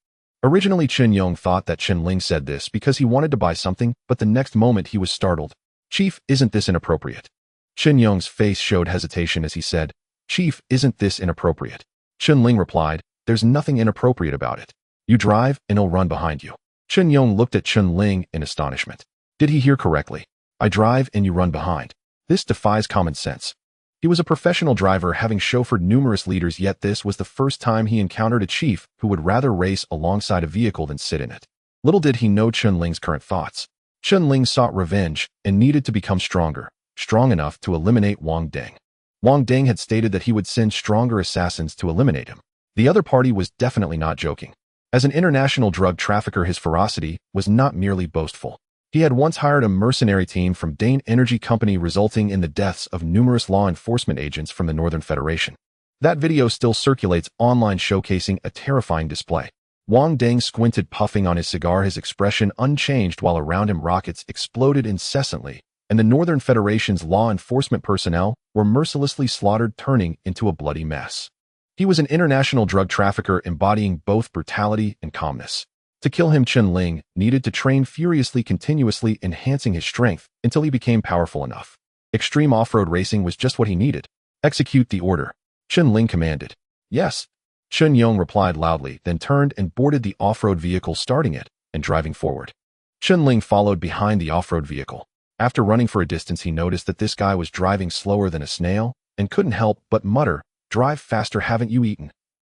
Originally, Chen Yong thought that Chen Ling said this because he wanted to buy something, but the next moment he was startled. "Chief, isn't this inappropriate?" Chen Yong's face showed hesitation as he said, "Chief, isn't this inappropriate?" Chen Ling replied, "There's nothing inappropriate about it. You drive and I'll run behind you." Chen Yong looked at Chen Ling in astonishment. Did he hear correctly? I drive and you run behind. This defies common sense. He was a professional driver, having chauffeured numerous leaders, yet this was the first time he encountered a chief who would rather race alongside a vehicle than sit in it. Little did he know Chen Ling's current thoughts. Chen Ling sought revenge and needed to become stronger, strong enough to eliminate Wang Deng. Wang Deng had stated that he would send stronger assassins to eliminate him. The other party was definitely not joking. As an international drug trafficker, his ferocity was not merely boastful. He had once hired a mercenary team from Dane Energy Company, resulting in the deaths of numerous law enforcement agents from the Northern Federation. That video still circulates online, showcasing a terrifying display. Wang Deng squinted, puffing on his cigar, his expression unchanged, while around him rockets exploded incessantly, and the Northern Federation's law enforcement personnel were mercilessly slaughtered, turning into a bloody mess. He was an international drug trafficker, embodying both brutality and calmness. To kill him, Chen Ling needed to train furiously, continuously enhancing his strength until he became powerful enough. Extreme off-road racing was just what he needed. "Execute the order," Chen Ling commanded. "Yes." Chen Yong replied loudly, then turned and boarded the off-road vehicle, starting it and driving forward. Chen Ling followed behind the off-road vehicle. After running for a distance, he noticed that this guy was driving slower than a snail and couldn't help but mutter, "Drive faster, haven't you eaten?"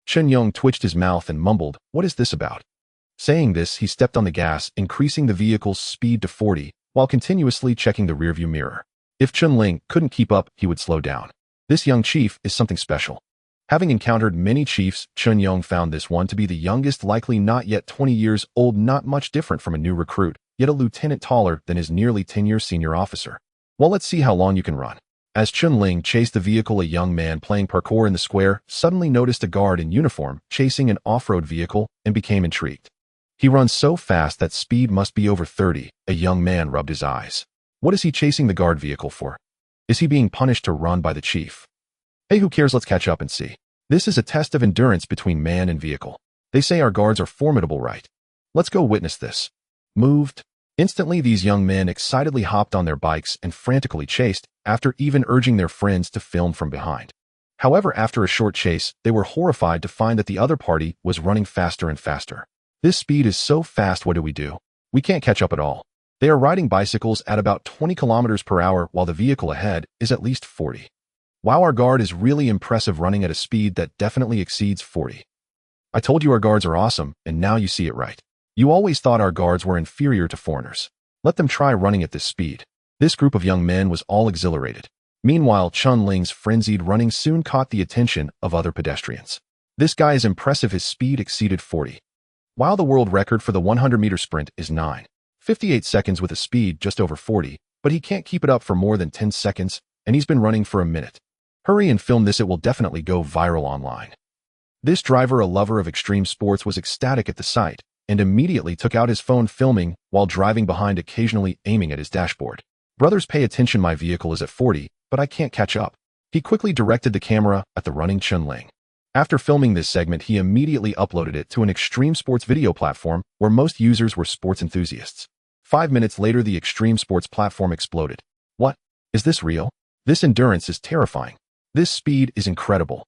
Chen Yong twitched his mouth and mumbled, "What is this about?" Saying this, he stepped on the gas, increasing the vehicle's speed to 40, while continuously checking the rearview mirror. If Chen Ling couldn't keep up, he would slow down. This young chief is something special. Having encountered many chiefs, Chen Yong found this one to be the youngest, likely not yet 20 years old, not much different from a new recruit, yet a lieutenant taller than his nearly 10-year senior officer. Well, let's see how long you can run. As Chen Ling chased the vehicle, a young man playing parkour in the square suddenly noticed a guard in uniform chasing an off-road vehicle and became intrigued. He runs so fast that speed must be over 30. A young man rubbed his eyes. What is he chasing the guard vehicle for? Is he being punished to run by the chief? Hey, who cares? Let's catch up and see. This is a test of endurance between man and vehicle. They say our guards are formidable, right? Let's go witness this. Moved. Instantly, these young men excitedly hopped on their bikes and frantically chased, after even urging their friends to film from behind. However, after a short chase, they were horrified to find that the other party was running faster and faster. This speed is so fast, what do? We can't catch up at all. They are riding bicycles at about 20 kilometers per hour while the vehicle ahead is at least 40. Wow, our guard is really impressive, running at a speed that definitely exceeds 40. I told you our guards are awesome, and now you see it right. You always thought our guards were inferior to foreigners. Let them try running at this speed. This group of young men was all exhilarated. Meanwhile, Chen Ling's frenzied running soon caught the attention of other pedestrians. This guy is impressive, his speed exceeded 40. While the world record for the 100-meter sprint is 9:58 seconds with a speed just over 40, but he can't keep it up for more than 10 seconds, and he's been running for a minute. Hurry and film this, it will definitely go viral online. This driver, a lover of extreme sports, was ecstatic at the sight and immediately took out his phone, filming while driving behind, occasionally aiming at his dashboard. Brothers, pay attention, my vehicle is at 40, but I can't catch up. He quickly directed the camera at the running Chen Ling. After filming this segment, he immediately uploaded it to an extreme sports video platform where most users were sports enthusiasts. 5 minutes later, the extreme sports platform exploded. What? Is this real? This endurance is terrifying. This speed is incredible.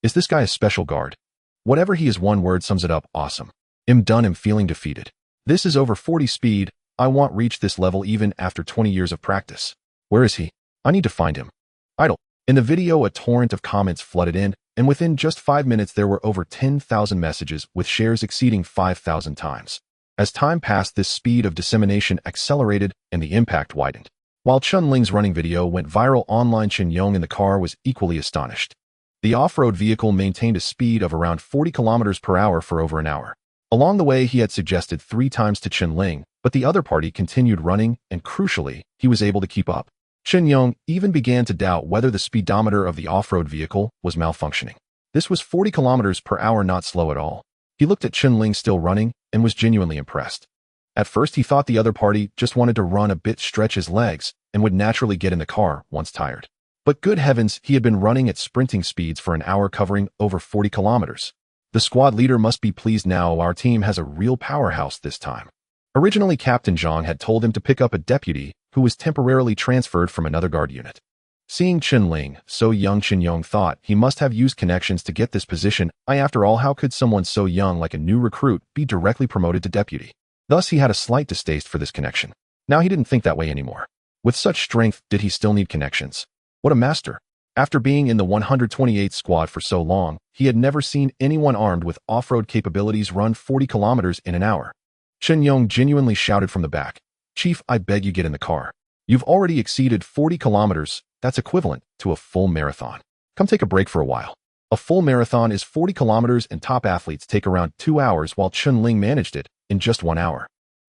Is this guy a special guard? Whatever he is, one word sums it up: awesome. I'm done. I'm feeling defeated. This is over 40 speed. I won't reach this level even after 20 years of practice. Where is he? I need to find him. Idle. In the video, a torrent of comments flooded in, and within just 5 minutes there were over 10,000 messages with shares exceeding 5,000 times. As time passed, this speed of dissemination accelerated and the impact widened. While Chen Ling's running video went viral online, Chen Yong in the car was equally astonished. The off-road vehicle maintained a speed of around 40 kilometers per hour for over an hour. Along the way, he had suggested 3 times to Chen Ling, but the other party continued running, and crucially, he was able to keep up. Chen Yong even began to doubt whether the speedometer of the off-road vehicle was malfunctioning. This was 40 kilometers per hour, not slow at all. He looked at Chen Ling still running and was genuinely impressed. At first, he thought the other party just wanted to run a bit, stretch his legs, and would naturally get in the car once tired. But good heavens, he had been running at sprinting speeds for an hour, covering over 40 kilometers. The squad leader must be pleased now. Our team has a real powerhouse this time. Originally, Captain Zhang had told him to pick up a deputy who was temporarily transferred from another guard unit. Seeing Chen Ling so young, Chen Yong thought he must have used connections to get this position. After all, how could someone so young like a new recruit be directly promoted to deputy? Thus, he had a slight distaste for this connection. Now he didn't think that way anymore. With such strength, did he still need connections? What a master! After being in the 128th squad for so long, he had never seen anyone armed with off-road capabilities run 40 kilometers in an hour. Chen Yong genuinely shouted from the back, "Chief, I beg you, get in the car. You've already exceeded 40 kilometers. That's equivalent to a full marathon. Come take a break for a while." A full marathon is 40 kilometers, and top athletes take around 2 hours, while Chen Ling managed it in just 1 hour.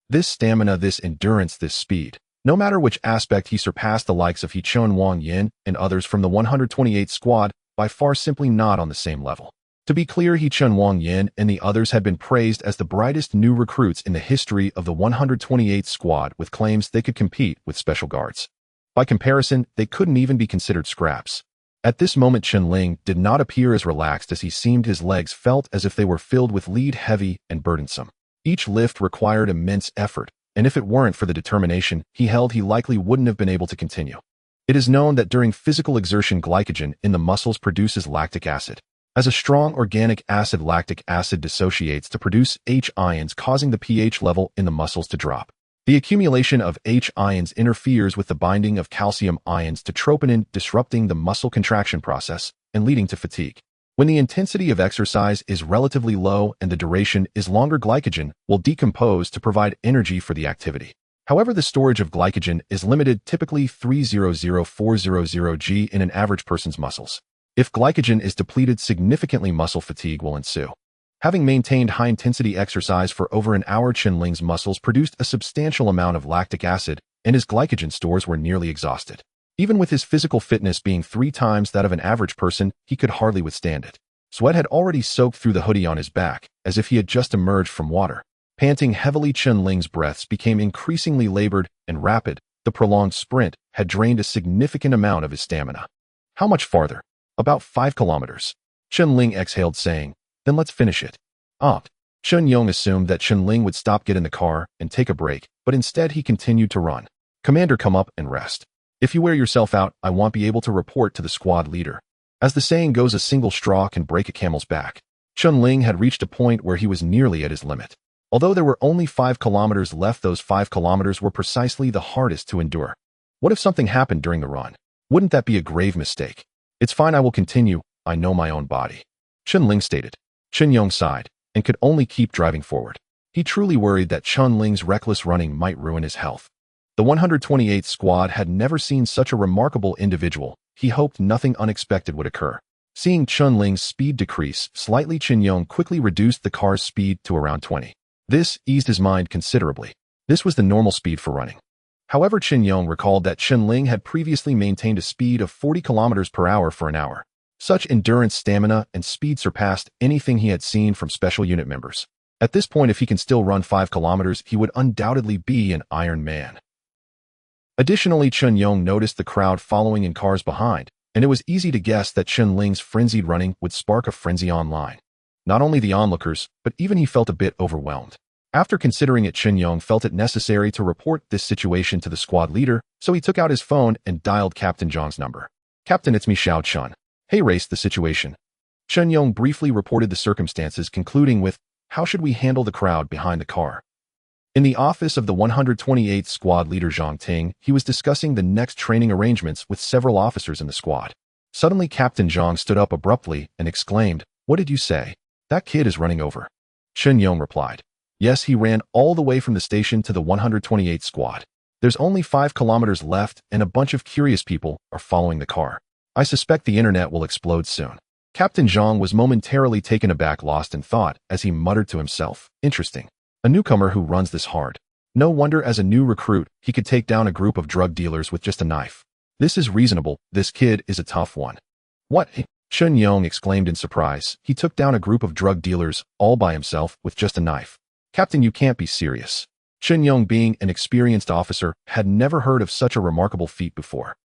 This stamina, this endurance, this speed. No matter which aspect, he surpassed the likes of He Chun Wang Yin and others from the 128th squad, by far simply not on the same level. To be clear, He Chun Wang Yin and the others had been praised as the brightest new recruits in the history of the 128th squad, with claims they could compete with special guards. By comparison, they couldn't even be considered scraps. At this moment, Chen Ling did not appear as relaxed as he seemed. His legs felt as if they were filled with lead, heavy and burdensome. Each lift required immense effort, and if it weren't for the determination he held, he likely wouldn't have been able to continue. It is known that during physical exertion, glycogen in the muscles produces lactic acid. As a strong organic acid, lactic acid dissociates to produce H ions, causing the pH level in the muscles to drop. The accumulation of H ions interferes with the binding of calcium ions to troponin, disrupting the muscle contraction process and leading to fatigue. When the intensity of exercise is relatively low and the duration is longer, glycogen will decompose to provide energy for the activity. However, the storage of glycogen is limited, typically 300,400 G in an average person's muscles. If glycogen is depleted significantly, muscle fatigue will ensue. Having maintained high-intensity exercise for over an hour, Chen Ling's muscles produced a substantial amount of lactic acid, and his glycogen stores were nearly exhausted. Even with his physical fitness being 3 times that of an average person, he could hardly withstand it. Sweat had already soaked through the hoodie on his back, as if he had just emerged from water. Panting heavily, Chen Ling's breaths became increasingly labored and rapid. The prolonged sprint had drained a significant amount of his stamina. How much farther? About 5 kilometers. Chen Ling exhaled, saying, "Then let's finish it." Chen Yong assumed that Chen Ling would stop, get in the car, and take a break, but instead he continued to run. "Commander, come up and rest. If you wear yourself out, I won't be able to report to the squad leader." As the saying goes, a single straw can break a camel's back. Chen Ling had reached a point where he was nearly at his limit. Although there were only 5 kilometers left, those 5 kilometers were precisely the hardest to endure. What if something happened during the run? Wouldn't that be a grave mistake? "It's fine, I will continue. I know my own body," Chen Ling stated. Chen Yong sighed and could only keep driving forward. He truly worried that Chen Ling's reckless running might ruin his health. The 128th Squad had never seen such a remarkable individual. He hoped nothing unexpected would occur. Seeing Chen Ling's speed decrease slightly, Chen Yong quickly reduced the car's speed to around 20. This eased his mind considerably. This was the normal speed for running. However, Chen Yong recalled that Chen Ling had previously maintained a speed of 40 kilometers per hour for an hour. Such endurance, stamina, and speed surpassed anything he had seen from special unit members. At this point, if he can still run 5 kilometers, he would undoubtedly be an Iron Man. Additionally, Chen Yong noticed the crowd following in cars behind, and it was easy to guess that Chen Ling's frenzied running would spark a frenzy online. Not only the onlookers, but even he felt a bit overwhelmed. After considering it, Chen Yong felt it necessary to report this situation to the squad leader, so he took out his phone and dialed Captain Zhang's number. "Captain, it's me, Xiao Chun. Hey, race the situation." Chen Yong briefly reported the circumstances, concluding with, "How should we handle the crowd behind the car?" In the office of the 128th Squad leader Zhang Ting, he was discussing the next training arrangements with several officers in the squad. Suddenly, Captain Zhang stood up abruptly and exclaimed, "What did you say? That kid is running over." Chen Yong replied, "Yes, he ran all the way from the station to the 128th Squad. There's only 5 kilometers left, and a bunch of curious people are following the car. I suspect the internet will explode soon." Captain Zhang was momentarily taken aback, lost in thought, as he muttered to himself, "Interesting. A newcomer who runs this hard. No wonder as a new recruit, he could take down a group of drug dealers with just a knife. This is reasonable. This kid is a tough one." "What?" Chen Yong exclaimed in surprise. "He took down a group of drug dealers all by himself with just a knife. Captain, you can't be serious." Chen Yong, being an experienced officer, had never heard of such a remarkable feat before.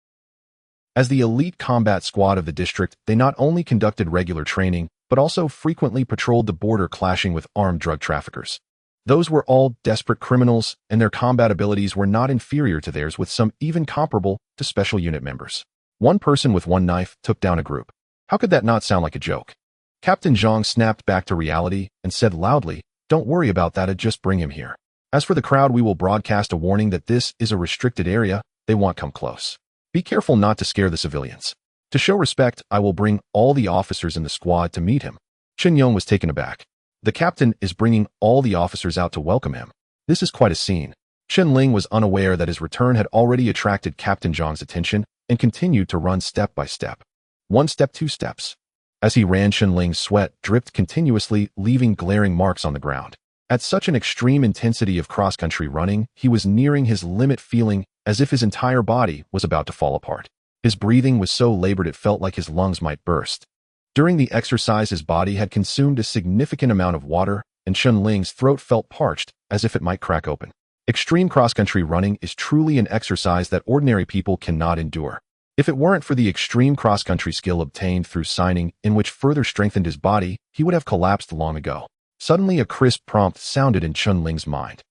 As the elite combat squad of the district, they not only conducted regular training, but also frequently patrolled the border, clashing with armed drug traffickers. Those were all desperate criminals, and their combat abilities were not inferior to theirs, with some even comparable to special unit members. One person with one knife took down a group. How could that not sound like a joke? Captain Zhang snapped back to reality and said loudly, "Don't worry about that, I'd just bring him here. As for the crowd, we will broadcast a warning that this is a restricted area. They won't come close. Be careful not to scare the civilians. To show respect, I will bring all the officers in the squad to meet him." Chen Yong was taken aback. The captain is bringing all the officers out to welcome him. This is quite a scene. Chen Ling was unaware that his return had already attracted Captain Zhang's attention and continued to run step by step. 1 step, 2 steps. As he ran, Chen Ling's sweat dripped continuously, leaving glaring marks on the ground. At such an extreme intensity of cross-country running, he was nearing his limit, feeling as if his entire body was about to fall apart. His breathing was so labored it felt like his lungs might burst. During the exercise, his body had consumed a significant amount of water, and Chen Ling's throat felt parched, as if it might crack open. Extreme cross-country running is truly an exercise that ordinary people cannot endure. If it weren't for the extreme cross-country skill obtained through signing, in which further strengthened his body, he would have collapsed long ago. Suddenly, a crisp prompt sounded in Chen Ling's mind.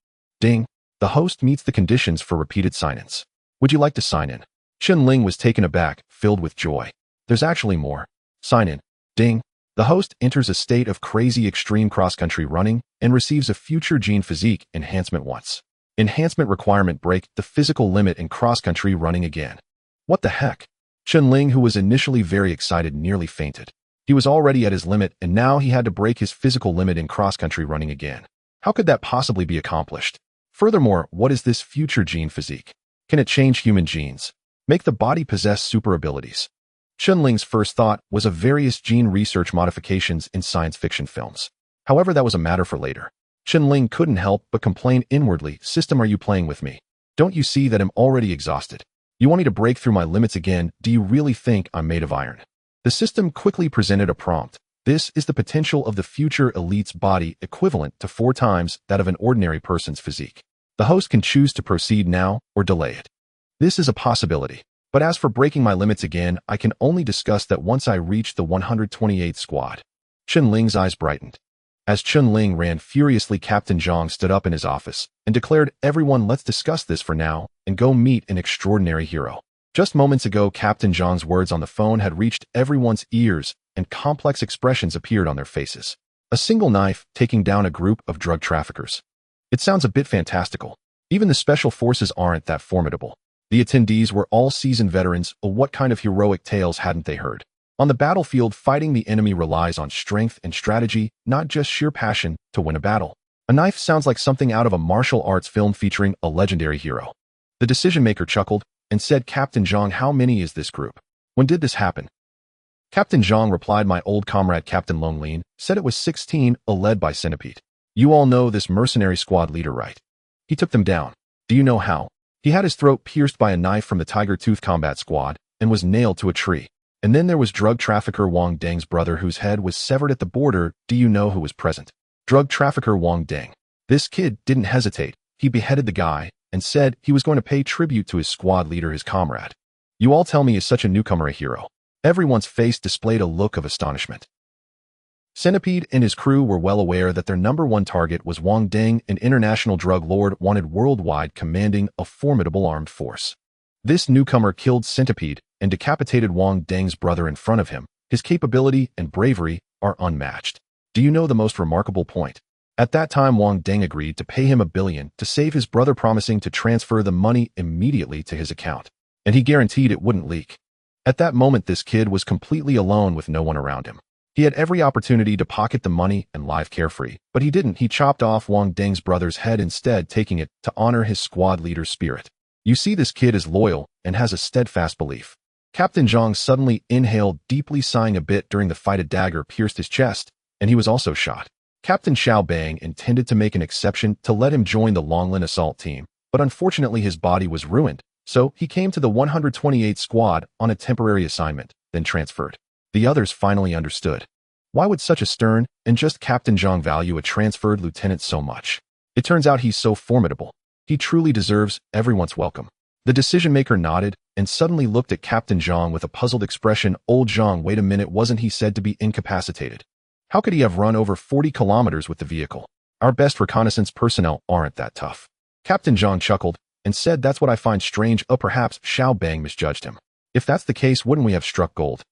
Ding! The host meets the conditions for repeated sign-ins. Would you like to sign in? Chen Ling was taken aback, filled with joy. There's actually more. Sign in. Ding! The host enters a state of crazy extreme cross-country running and receives a future gene physique enhancement once. Enhancement requirement break the physical limit in cross-country running again. What the heck? Chen Ling, who was initially very excited, nearly fainted. He was already at his limit, and now he had to break his physical limit in cross-country running again. How could that possibly be accomplished? Furthermore, what is this future gene physique? Can it change human genes? Make the body possess super abilities? Chen Ling's first thought was of various gene research modifications in science fiction films. However, that was a matter for later. Chen Ling couldn't help but complain inwardly, "System, are you playing with me? Don't you see that I'm already exhausted? You want me to break through my limits again? Do you really think I'm made of iron?" The system quickly presented a prompt. This is the potential of the future elite's body, equivalent to 4 times that of an ordinary person's physique. The host can choose to proceed now or delay it. This is a possibility. But as for breaking my limits again, I can only discuss that once I reach the 128th squad. Chen Ling's eyes brightened. As Chen Ling ran furiously, Captain Zhang stood up in his office and declared, "Everyone, let's discuss this for now and go meet an extraordinary hero." Just moments ago, Captain Zhang's words on the phone had reached everyone's ears, and complex expressions appeared on their faces. A single knife taking down a group of drug traffickers. It sounds a bit fantastical. Even the special forces aren't that formidable. The attendees were all seasoned veterans, but what kind of heroic tales hadn't they heard? On the battlefield, fighting the enemy relies on strength and strategy, not just sheer passion to win a battle. A knife sounds like something out of a martial arts film featuring a legendary hero. The decision-maker chuckled and said, "Captain Zhang, how many is this group? When did this happen?" Captain Zhang replied, "My old comrade Captain Lin said it was 16, led by Centipede. You all know this mercenary squad leader, right? He took them down. Do you know how? He had his throat pierced by a knife from the Tiger Tooth Combat Squad and was nailed to a tree. And then there was drug trafficker Wang Deng's brother, whose head was severed at the border. Do you know who was present? Drug trafficker Wang Deng. This kid didn't hesitate. He beheaded the guy and said he was going to pay tribute to his squad leader, his comrade. You all tell me, is such a newcomer a hero?" Everyone's face displayed a look of astonishment. Centipede and his crew were well aware that their number one target was Wang Deng, an international drug lord wanted worldwide, commanding a formidable armed force. This newcomer killed Centipede and decapitated Wang Deng's brother in front of him. His capability and bravery are unmatched. Do you know the most remarkable point? At that time, Wang Deng agreed to pay him $1 billion to save his brother, promising to transfer the money immediately to his account. And he guaranteed it wouldn't leak. At that moment, this kid was completely alone with no one around him. He had every opportunity to pocket the money and live carefree, but he didn't. He chopped off Wang Deng's brother's head instead, taking it to honor his squad leader's spirit. You see, this kid is loyal and has a steadfast belief. Captain Zhang suddenly inhaled deeply, sighing a bit. During the fight, a dagger pierced his chest, and he was also shot. Captain Xiao Bang intended to make an exception to let him join the Longlin assault team, but unfortunately his body was ruined, so he came to the 128th squad on a temporary assignment, then transferred. The others finally understood. Why would such a stern and just Captain Zhang value a transferred lieutenant so much? It turns out he's so formidable. He truly deserves everyone's welcome. The decision-maker nodded and suddenly looked at Captain Zhang with a puzzled expression. Old Zhang, wait a minute, wasn't he said to be incapacitated? How could he have run over 40 kilometers with the vehicle? Our best reconnaissance personnel aren't that tough. Captain Zhang chuckled and said, that's what I find strange. Perhaps Xiao Bang misjudged him. If that's the case, wouldn't we have struck gold?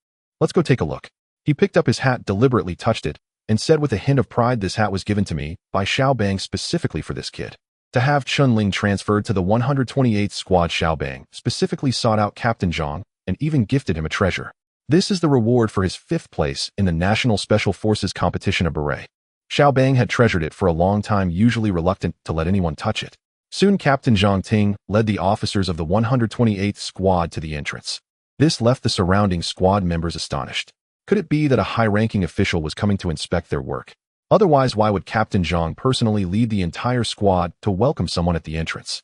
Let's go take a look. He picked up his hat, deliberately touched it, and said with a hint of pride, this hat was given to me by Xiao Bang specifically for this kid. To have Chen Ling transferred to the 128th squad, Xiao Bang specifically sought out Captain Zhang and even gifted him a treasure. This is the reward for his 5th place in the National Special Forces competition, a beret. Xiao Bang had treasured it for a long time, usually reluctant to let anyone touch it. Soon Captain Zhang Ting led the officers of the 128th squad to the entrance. This left the surrounding squad members astonished. Could it be that a high-ranking official was coming to inspect their work? Otherwise, why would Captain Zhang personally lead the entire squad to welcome someone at the entrance?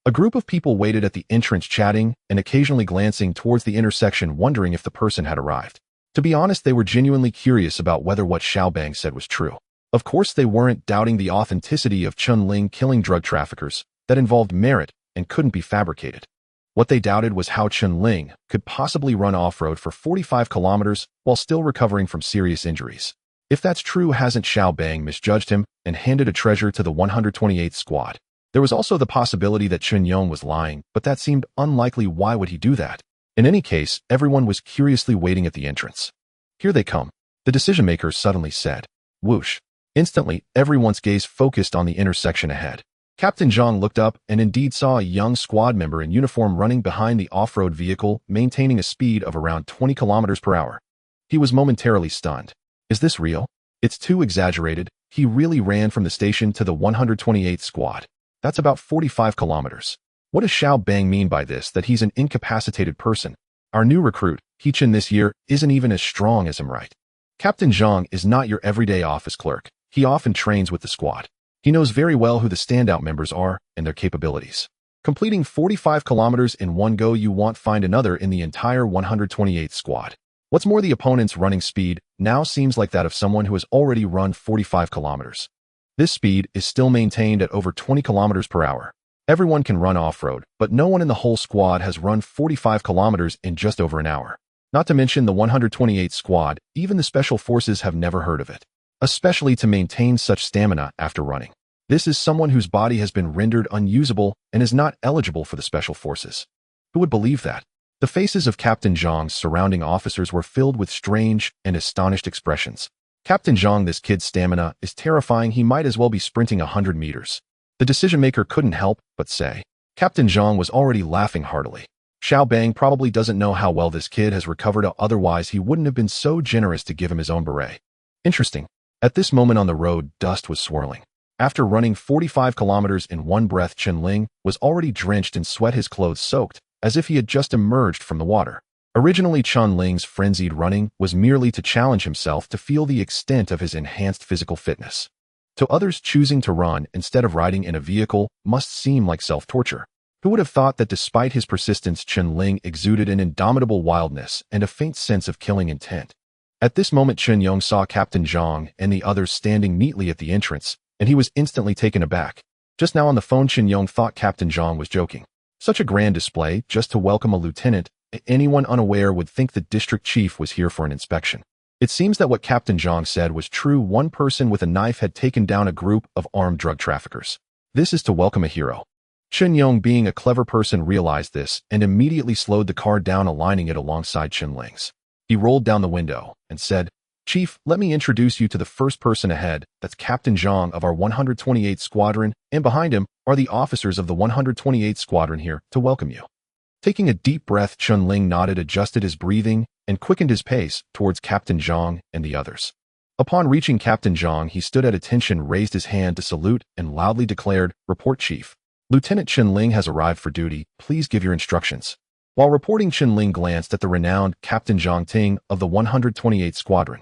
A group of people waited at the entrance, chatting and occasionally glancing towards the intersection, wondering if the person had arrived. To be honest, they were genuinely curious about whether what Xiao Bang said was true. Of course, they weren't doubting the authenticity of Chen Ling killing drug traffickers. That involved merit and couldn't be fabricated. What they doubted was how Chen Ling could possibly run off-road for 45 kilometers while still recovering from serious injuries. If that's true, hasn't Xiao Bang misjudged him and handed a treasure to the 128th squad? There was also the possibility that Chen Yong was lying, but that seemed unlikely. Why would he do that? In any case, everyone was curiously waiting at the entrance. Here they come, the decision-maker suddenly said. Whoosh. Instantly, everyone's gaze focused on the intersection ahead. Captain Zhang looked up and indeed saw a young squad member in uniform running behind the off-road vehicle, maintaining a speed of around 20 kilometers per hour. He was momentarily stunned. Is this real? It's too exaggerated. He really ran from the station to the 128th squad. That's about 45 kilometers. What does Xiao Bang mean by this, that he's an incapacitated person? Our new recruit, Chen this year, isn't even as strong as him, right? Captain Zhang is not your everyday office clerk. He often trains with the squad. He knows very well who the standout members are and their capabilities. Completing 45 kilometers in one go, you won't find another in the entire 128th squad. What's more, the opponent's running speed now seems like that of someone who has already run 45 kilometers. This speed is still maintained at over 20 kilometers per hour. Everyone can run off-road, but no one in the whole squad has run 45 kilometers in just over an hour. Not to mention the 128th squad, even the special forces have never heard of it. Especially to maintain such stamina after running. This is someone whose body has been rendered unusable and is not eligible for the special forces. Who would believe that? The faces of Captain Zhang's surrounding officers were filled with strange and astonished expressions. Captain Zhang, this kid's stamina is terrifying. He might as well be sprinting 100 meters. The decision-maker couldn't help but say. Captain Zhang was already laughing heartily. Xiao Bang probably doesn't know how well this kid has recovered, otherwise he wouldn't have been so generous to give him his own beret. Interesting. At this moment on the road, dust was swirling. After running 45 kilometers in one breath, Chen Ling was already drenched in sweat, his clothes soaked, as if he had just emerged from the water. Originally, Chen Ling's frenzied running was merely to challenge himself to feel the extent of his enhanced physical fitness. To others, choosing to run instead of riding in a vehicle must seem like self-torture. Who would have thought that despite his persistence, Chen Ling exuded an indomitable wildness and a faint sense of killing intent? At this moment, Chen Yong saw Captain Zhang and the others standing neatly at the entrance, and he was instantly taken aback. Just now on the phone, Chen Yong thought Captain Zhang was joking. Such a grand display just to welcome a lieutenant. Anyone unaware would think the district chief was here for an inspection. It seems that what Captain Zhang said was true. One person with a knife had taken down a group of armed drug traffickers. This is to welcome a hero. Chen Yong, being a clever person, realized this and immediately slowed the car down, aligning it alongside Chen Ling's. He rolled down the window and said, "Chief, let me introduce you to the first person ahead. That's Captain Zhang of our 128th Squadron, and behind him are the officers of the 128th Squadron here to welcome you." Taking a deep breath, Chen Ling nodded, adjusted his breathing, and quickened his pace towards Captain Zhang and the others. Upon reaching Captain Zhang, he stood at attention, raised his hand to salute, and loudly declared, "Report, Chief. Lieutenant Chen Ling has arrived for duty. Please give your instructions." While reporting, Chen Ling glanced at the renowned Captain Zhang Ting of the 128th Squadron.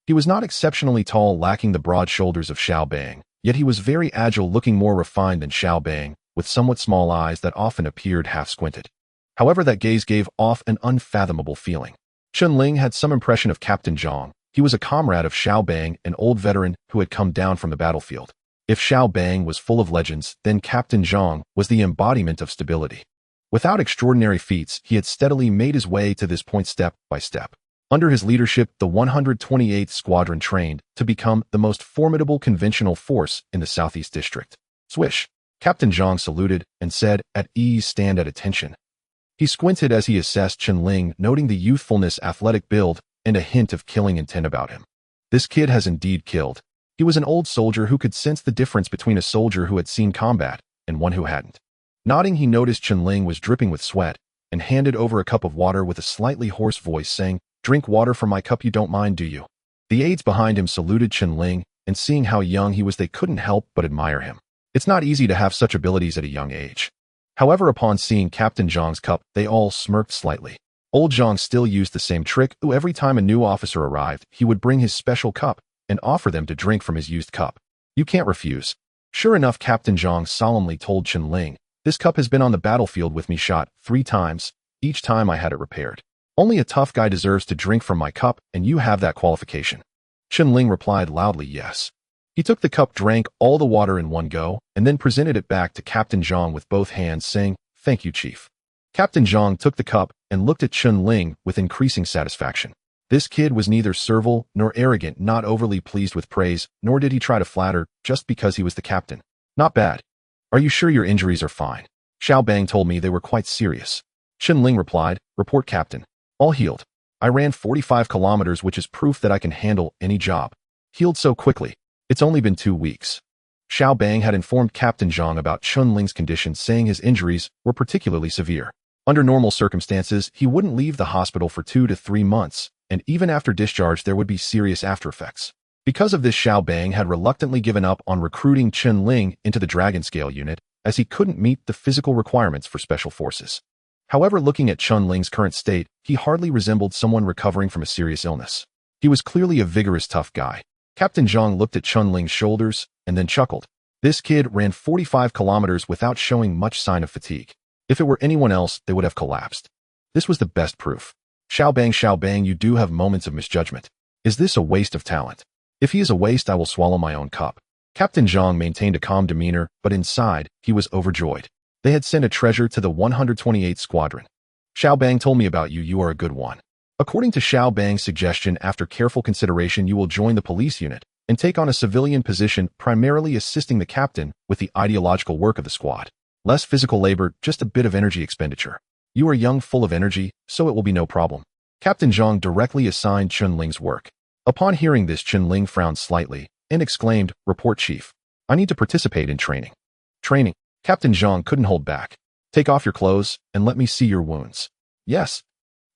He was not exceptionally tall, lacking the broad shoulders of Xiao Bang, yet he was very agile, looking more refined than Xiao Bang, with somewhat small eyes that often appeared half-squinted. However, that gaze gave off an unfathomable feeling. Chen Ling had some impression of Captain Zhang. He was a comrade of Xiao Bang, an old veteran who had come down from the battlefield. If Xiao Bang was full of legends, then Captain Zhang was the embodiment of stability. Without extraordinary feats, he had steadily made his way to this point step by step. Under his leadership, the 128th Squadron trained to become the most formidable conventional force in the Southeast District. Swish! Captain Zhang saluted and said, "At ease, stand at attention." He squinted as he assessed Chen Ling, noting the youthfulness, athletic build, and a hint of killing intent about him. This kid has indeed killed. He was an old soldier who could sense the difference between a soldier who had seen combat and one who hadn't. Nodding, he noticed Chen Ling was dripping with sweat and handed over a cup of water with a slightly hoarse voice, saying, "Drink water from my cup, you don't mind, do you?" The aides behind him saluted Chen Ling, and seeing how young he was, they couldn't help but admire him. It's not easy to have such abilities at a young age. However, upon seeing Captain Zhang's cup, they all smirked slightly. Old Zhang still used the same trick. Every time a new officer arrived, he would bring his special cup and offer them to drink from his used cup. You can't refuse. Sure enough, Captain Zhang solemnly told Chen Ling, "This cup has been on the battlefield with me, shot 3 times. Each time I had it repaired. Only a tough guy deserves to drink from my cup, and you have that qualification." Chen Ling replied loudly, "Yes." He took the cup, drank all the water in one go, and then presented it back to Captain Zhang with both hands, saying, "Thank you, Chief." Captain Zhang took the cup and looked at Chen Ling with increasing satisfaction. This kid was neither servile nor arrogant, not overly pleased with praise, nor did he try to flatter just because he was the captain. Not bad. Are you sure your injuries are fine? Xiao Bang told me they were quite serious. Chen Ling replied, "Report, Captain. All healed. I ran 45 kilometers, which is proof that I can handle any job. Healed so quickly. It's only been 2 weeks." Xiao Bang had informed Captain Zhang about Chen Ling's condition, saying his injuries were particularly severe. Under normal circumstances, he wouldn't leave the hospital for 2 to 3 months, and even after discharge there would be serious aftereffects. Because of this, Xiao Bang had reluctantly given up on recruiting Chen Ling into the Dragon Scale unit, as he couldn't meet the physical requirements for special forces. However, looking at Chen Ling's current state, he hardly resembled someone recovering from a serious illness. He was clearly a vigorous, tough guy. Captain Zhang looked at Chen Ling's shoulders and then chuckled. This kid ran 45 kilometers without showing much sign of fatigue. If it were anyone else, they would have collapsed. This was the best proof. Xiao Bang, you do have moments of misjudgment. Is this a waste of talent? If he is a waste, I will swallow my own cup. Captain Zhang maintained a calm demeanor, but inside, he was overjoyed. They had sent a treasure to the 128th Squadron. Xiao Bang told me about you. You are a good one. According to Xiao Bang's suggestion, after careful consideration, you will join the police unit and take on a civilian position, primarily assisting the captain with the ideological work of the squad. Less physical labor, just a bit of energy expenditure. You are young, full of energy, so it will be no problem. Captain Zhang directly assigned Chen Ling's work. Upon hearing this, Chen Ling frowned slightly and exclaimed, "Report, Chief. I need to participate in training." Training? Captain Zhang couldn't hold back. "Take off your clothes and let me see your wounds." "Yes."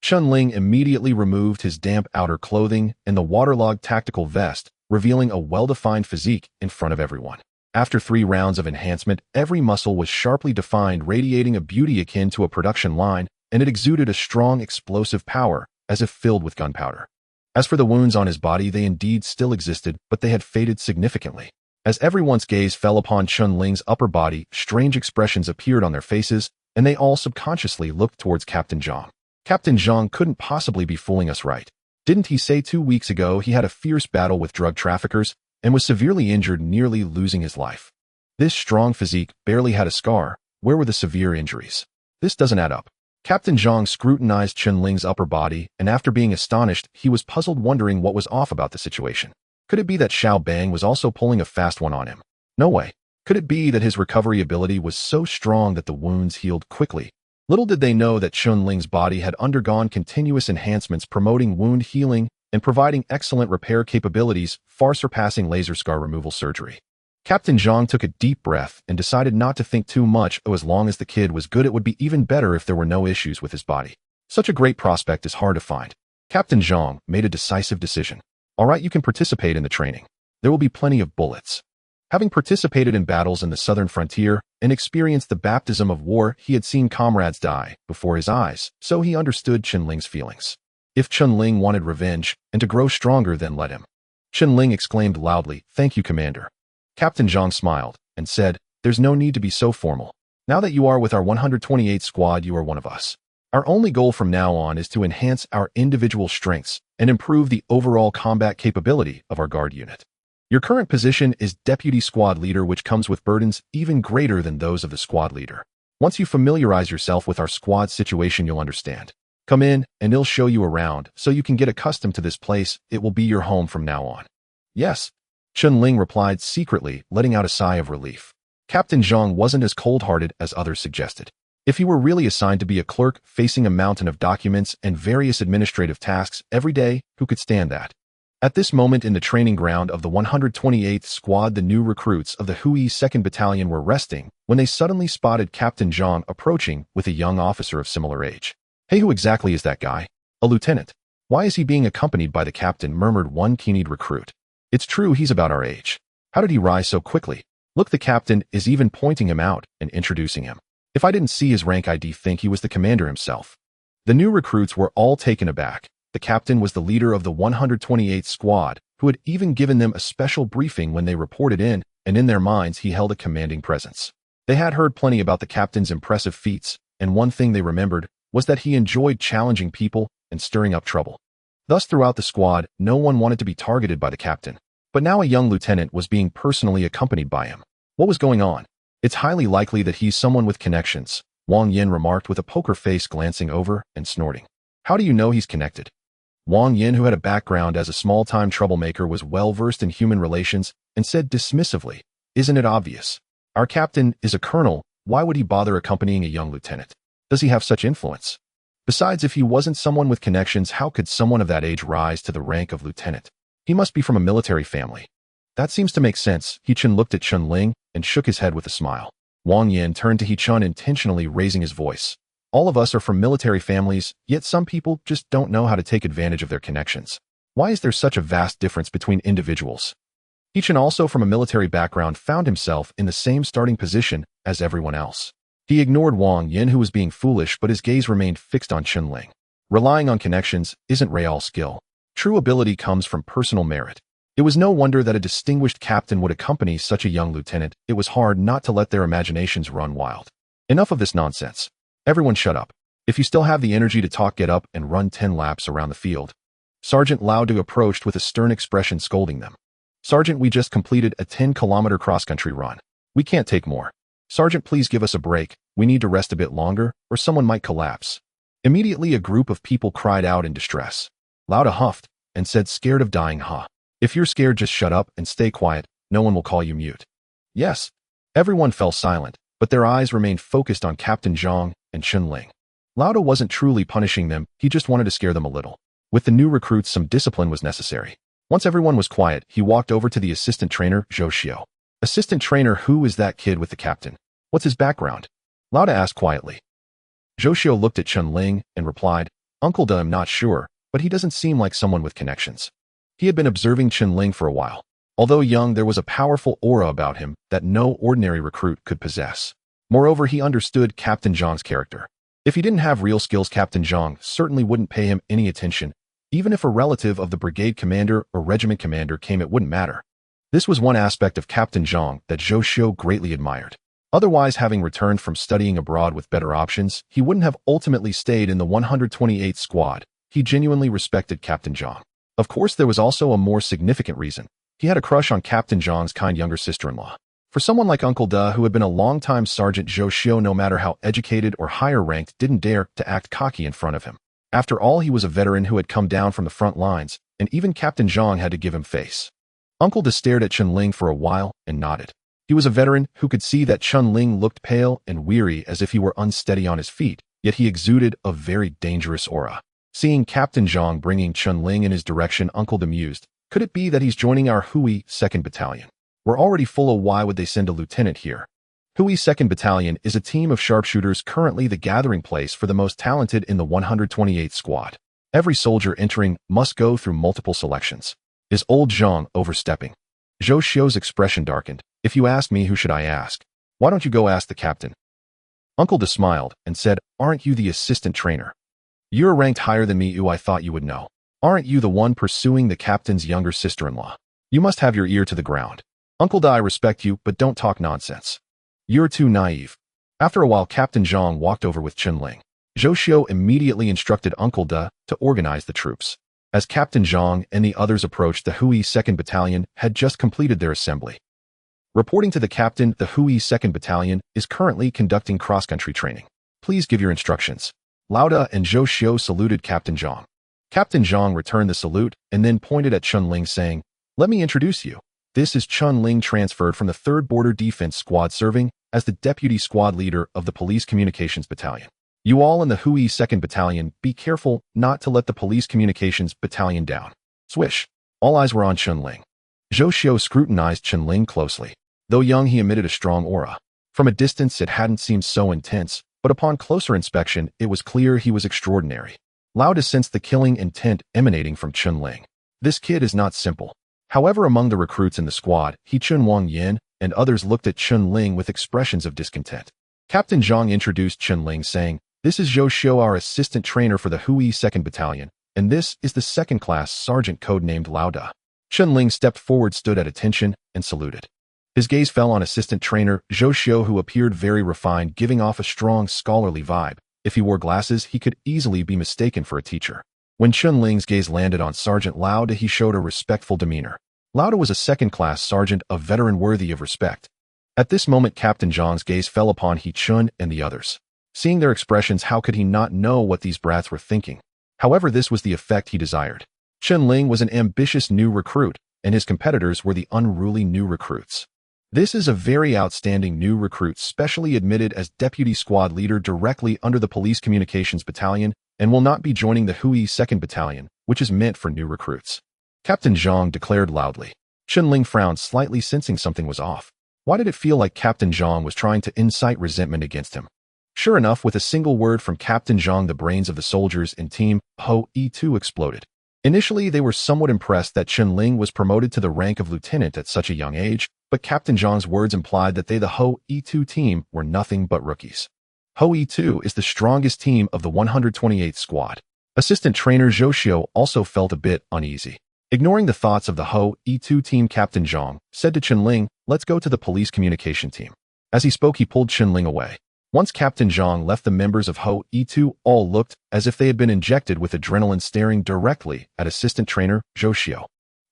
Chen Ling immediately removed his damp outer clothing and the waterlogged tactical vest, revealing a well-defined physique in front of everyone. After 3 rounds of enhancement, every muscle was sharply defined, radiating a beauty akin to a production line, and it exuded a strong, explosive power, as if filled with gunpowder. As for the wounds on his body, they indeed still existed, but they had faded significantly. As everyone's gaze fell upon Chen Ling's upper body, strange expressions appeared on their faces, and they all subconsciously looked towards Captain Zhang. Captain Zhang couldn't possibly be fooling us, right? Didn't he say 2 weeks ago he had a fierce battle with drug traffickers and was severely injured, nearly losing his life? This strong physique barely had a scar. Where were the severe injuries? This doesn't add up. Captain Zhang scrutinized Chen Ling's upper body, and after being astonished, he was puzzled, wondering what was off about the situation. Could it be that Xiao Bang was also pulling a fast one on him? No way. Could it be that his recovery ability was so strong that the wounds healed quickly? Little did they know that Chen Ling's body had undergone continuous enhancements, promoting wound healing and providing excellent repair capabilities, far surpassing laser scar removal surgery. Captain Zhang took a deep breath and decided not to think too much. As long as the kid was good, it would be even better if there were no issues with his body. Such a great prospect is hard to find. Captain Zhang made a decisive decision. All right, you can participate in the training. There will be plenty of bullets. Having participated in battles in the southern frontier and experienced the baptism of war, he had seen comrades die before his eyes, so he understood Chen Ling's feelings. If Chen Ling wanted revenge and to grow stronger, then let him. Chen Ling exclaimed loudly, "Thank you, Commander." Captain Zhang smiled and said, "There's no need to be so formal. Now that you are with our 128th squad, you are one of us. Our only goal from now on is to enhance our individual strengths and improve the overall combat capability of our guard unit. Your current position is Deputy Squad Leader, which comes with burdens even greater than those of the squad leader. Once you familiarize yourself with our squad situation, you'll understand. Come in, and he'll show you around, so you can get accustomed to this place. It will be your home from now on." "Yes," Chen Ling replied secretly, letting out a sigh of relief. Captain Zhang wasn't as cold-hearted as others suggested. If he were really assigned to be a clerk facing a mountain of documents and various administrative tasks every day, who could stand that? At this moment in the training ground of the 128th Squad, the new recruits of the Hui 2nd Battalion were resting when they suddenly spotted Captain Zhang approaching with a young officer of similar age. "Hey, who exactly is that guy?" "A lieutenant." "Why is he being accompanied by the captain?" murmured one keen-eyed recruit. "It's true, he's about our age. How did he rise so quickly? Look, the captain is even pointing him out and introducing him. If I didn't see his rank, I'd think he was the commander himself." The new recruits were all taken aback. The captain was the leader of the 128th Squad, who had even given them a special briefing when they reported in, and in their minds he held a commanding presence. They had heard plenty about the captain's impressive feats, and one thing they remembered was that he enjoyed challenging people and stirring up trouble. Thus, throughout the squad, no one wanted to be targeted by the captain. But now a young lieutenant was being personally accompanied by him. What was going on? "It's highly likely that he's someone with connections," Wang Yin remarked with a poker face, glancing over and snorting. "How do you know he's connected?" Wang Yin, who had a background as a small-time troublemaker, was well-versed in human relations and said dismissively, "Isn't it obvious? Our captain is a colonel. Why would he bother accompanying a young lieutenant? Does he have such influence? Besides, if he wasn't someone with connections, how could someone of that age rise to the rank of lieutenant? He must be from a military family." That seems to make sense. He-Chun looked at Chen Ling and shook his head with a smile. Wang Yin turned to He-Chun, intentionally raising his voice. All of us are from military families, yet some people just don't know how to take advantage of their connections. Why is there such a vast difference between individuals? He-Chun, also from a military background, found himself in the same starting position as everyone else. He ignored Wang Yin, who was being foolish, but his gaze remained fixed on Chen Ling. Relying on connections isn't real skill. True ability comes from personal merit. It was no wonder that a distinguished captain would accompany such a young lieutenant. It was hard not to let their imaginations run wild. Enough of this nonsense. Everyone shut up. If you still have the energy to talk, get up and run 10 laps around the field. Sergeant Lauda approached with a stern expression, scolding them. Sergeant, we just completed a 10-kilometer cross-country run. We can't take more. Sergeant, please give us a break. We need to rest a bit longer, or someone might collapse. Immediately, a group of people cried out in distress. Lauda huffed and said, scared of dying, huh? If you're scared, just shut up and stay quiet. No one will call you mute. Yes. Everyone fell silent, but their eyes remained focused on Captain Zhang and Chen Ling. Lauda wasn't truly punishing them, he just wanted to scare them a little. With the new recruits, some discipline was necessary. Once everyone was quiet, he walked over to the assistant trainer, Zhou Xiao. Assistant trainer, who is that kid with the captain? What's his background? Lauda asked quietly. Zhou Xiao looked at Chen Ling and replied, Uncle Da, I'm not sure, but he doesn't seem like someone with connections. He had been observing Chen Ling for a while. Although young, there was a powerful aura about him that no ordinary recruit could possess. Moreover, he understood Captain Zhang's character. If he didn't have real skills, Captain Zhang certainly wouldn't pay him any attention. Even if a relative of the brigade commander or regiment commander came, it wouldn't matter. This was one aspect of Captain Zhang that Zhou Xiao greatly admired. Otherwise, having returned from studying abroad with better options, he wouldn't have ultimately stayed in the 128th Squad. He genuinely respected Captain Zhang. Of course, there was also a more significant reason. He had a crush on Captain Zhang's kind younger sister-in-law. For someone like Uncle Da, who had been a long-time Sergeant, Zhou Xiao, no matter how educated or higher ranked, didn't dare to act cocky in front of him. After all, he was a veteran who had come down from the front lines, and even Captain Zhang had to give him face. Uncle Da stared at Chen Ling for a while and nodded. He was a veteran who could see that Chen Ling looked pale and weary, as if he were unsteady on his feet, yet he exuded a very dangerous aura. Seeing Captain Zhang bringing Chen Ling in his direction, Uncle Da mused, could it be that he's joining our Hui 2nd Battalion? We're already full of why would they send a lieutenant here? Hui 2nd Battalion is a team of sharpshooters, currently the gathering place for the most talented in the 128th Squad. Every soldier entering must go through multiple selections. Is old Zhang overstepping? Zhou Xiao's expression darkened. If you ask me, who should I ask? Why don't you go ask the captain? Uncle Da smiled and said, aren't you the assistant trainer? You're ranked higher than me, I thought you would know. Aren't you the one pursuing the captain's younger sister-in-law? You must have your ear to the ground. Uncle Da, I respect you, but don't talk nonsense. You're too naive. After a while, Captain Zhang walked over with Chen Ling. Zhou Xiao immediately instructed Uncle Da to organize the troops. As Captain Zhang and the others approached, the Hui 2nd Battalion had just completed their assembly. Reporting to the captain, the Hui 2nd Battalion is currently conducting cross-country training. Please give your instructions. Lauda and Zhou Xiao saluted Captain Zhang. Captain Zhang returned the salute and then pointed at Chen Ling, saying, let me introduce you. This is Chen Ling, transferred from the 3rd Border Defense Squad, serving as the deputy squad leader of the Police Communications Battalion. You all in the Hui 2nd Battalion, be careful not to let the Police Communications Battalion down. Swish. All eyes were on Chen Ling. Zhou Xiao scrutinized Chen Ling closely. Though young, he emitted a strong aura. From a distance, it hadn't seemed so intense, but upon closer inspection, it was clear he was extraordinary. Lauda sensed the killing intent emanating from Chen Ling. This kid is not simple. However, among the recruits in the squad, He-Chun, Wang Yin, and others looked at Chen Ling with expressions of discontent. Captain Zhang introduced Chen Ling, saying, this is Zhou Xiao, our assistant trainer for the Hui 2nd Battalion, and this is the 2nd class sergeant codenamed Lauda. Chen Ling stepped forward, stood at attention, and saluted. His gaze fell on assistant trainer Zhou Xiao, who appeared very refined, giving off a strong scholarly vibe. If he wore glasses, he could easily be mistaken for a teacher. When Chen Ling's gaze landed on Sergeant Lauda, he showed a respectful demeanor. Lauda was a 2nd class sergeant, a veteran worthy of respect. At this moment, Captain Zhang's gaze fell upon He-Chun and the others. Seeing their expressions, how could he not know what these brats were thinking? However, this was the effect he desired. Chen Ling was an ambitious new recruit, and his competitors were the unruly new recruits. This is a very outstanding new recruit, specially admitted as deputy squad leader directly under the Police Communications Battalion, and will not be joining the Hui 2nd Battalion, which is meant for new recruits. Captain Zhang declared loudly. Chen Ling frowned slightly, sensing something was off. Why did it feel like Captain Zhang was trying to incite resentment against him? Sure enough, with a single word from Captain Zhang, the brains of the soldiers in Team Ho E2 exploded. Initially, they were somewhat impressed that Chen Ling was promoted to the rank of lieutenant at such a young age, but Captain Zhang's words implied that they, the Ho E2 team, were nothing but rookies. Ho E2 is the strongest team of the 128th squad. Assistant trainer Zhou Xiu also felt a bit uneasy. Ignoring the thoughts of the Ho E2 team, Captain Zhang said to Chen Ling, "Let's go to the police communication team." As he spoke, he pulled Chen Ling away. Once Captain Zhang left, the members of Ho E2 all looked as if they had been injected with adrenaline, staring directly at assistant trainer Zhou Xiu.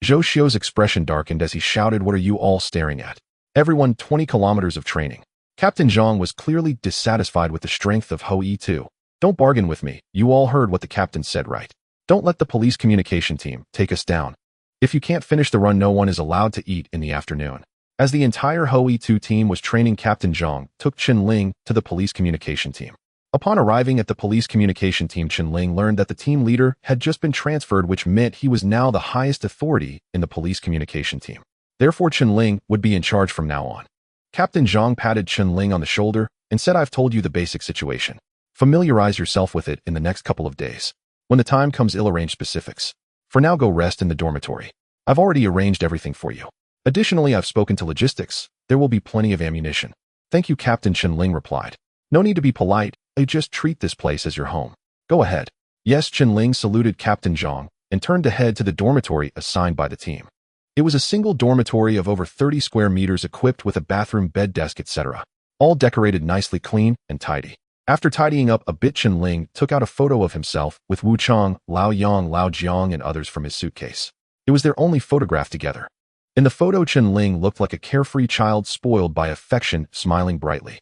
Zhou Xiu's expression darkened as he shouted, "What are you all staring at? Everyone, 20 kilometers of training." Captain Zhang was clearly dissatisfied with the strength of Ho E2. "Don't bargain with me. You all heard what the captain said, right? Don't let the police communication team take us down. If you can't finish the run, no one is allowed to eat in the afternoon." As the entire Ho E2 team was training, Captain Zhang took Chen Ling to the police communication team. Upon arriving at the police communication team, Chen Ling learned that the team leader had just been transferred, which meant he was now the highest authority in the police communication team. Therefore, Chen Ling would be in charge from now on. Captain Zhang patted Chen Ling on the shoulder and said, "I've told you the basic situation. Familiarize yourself with it in the next couple of days. When the time comes, I'll arrange specifics. For now, go rest in the dormitory. I've already arranged everything for you. Additionally, I've spoken to logistics. There will be plenty of ammunition." "Thank you, Captain," Chen Ling replied. "No need to be polite. I just treat this place as your home. Go ahead." "Yes," Chen Ling saluted Captain Zhang and turned to head to the dormitory assigned by the team. It was a single dormitory of over 30 square meters, equipped with a bathroom, bed, desk, etc., all decorated nicely, clean and tidy. After tidying up a bit, Chen Ling took out a photo of himself with Wu Chang, Lao Yang, Lao Jiang, and others from his suitcase. It was their only photograph together. In the photo, Chen Ling looked like a carefree child spoiled by affection, smiling brightly.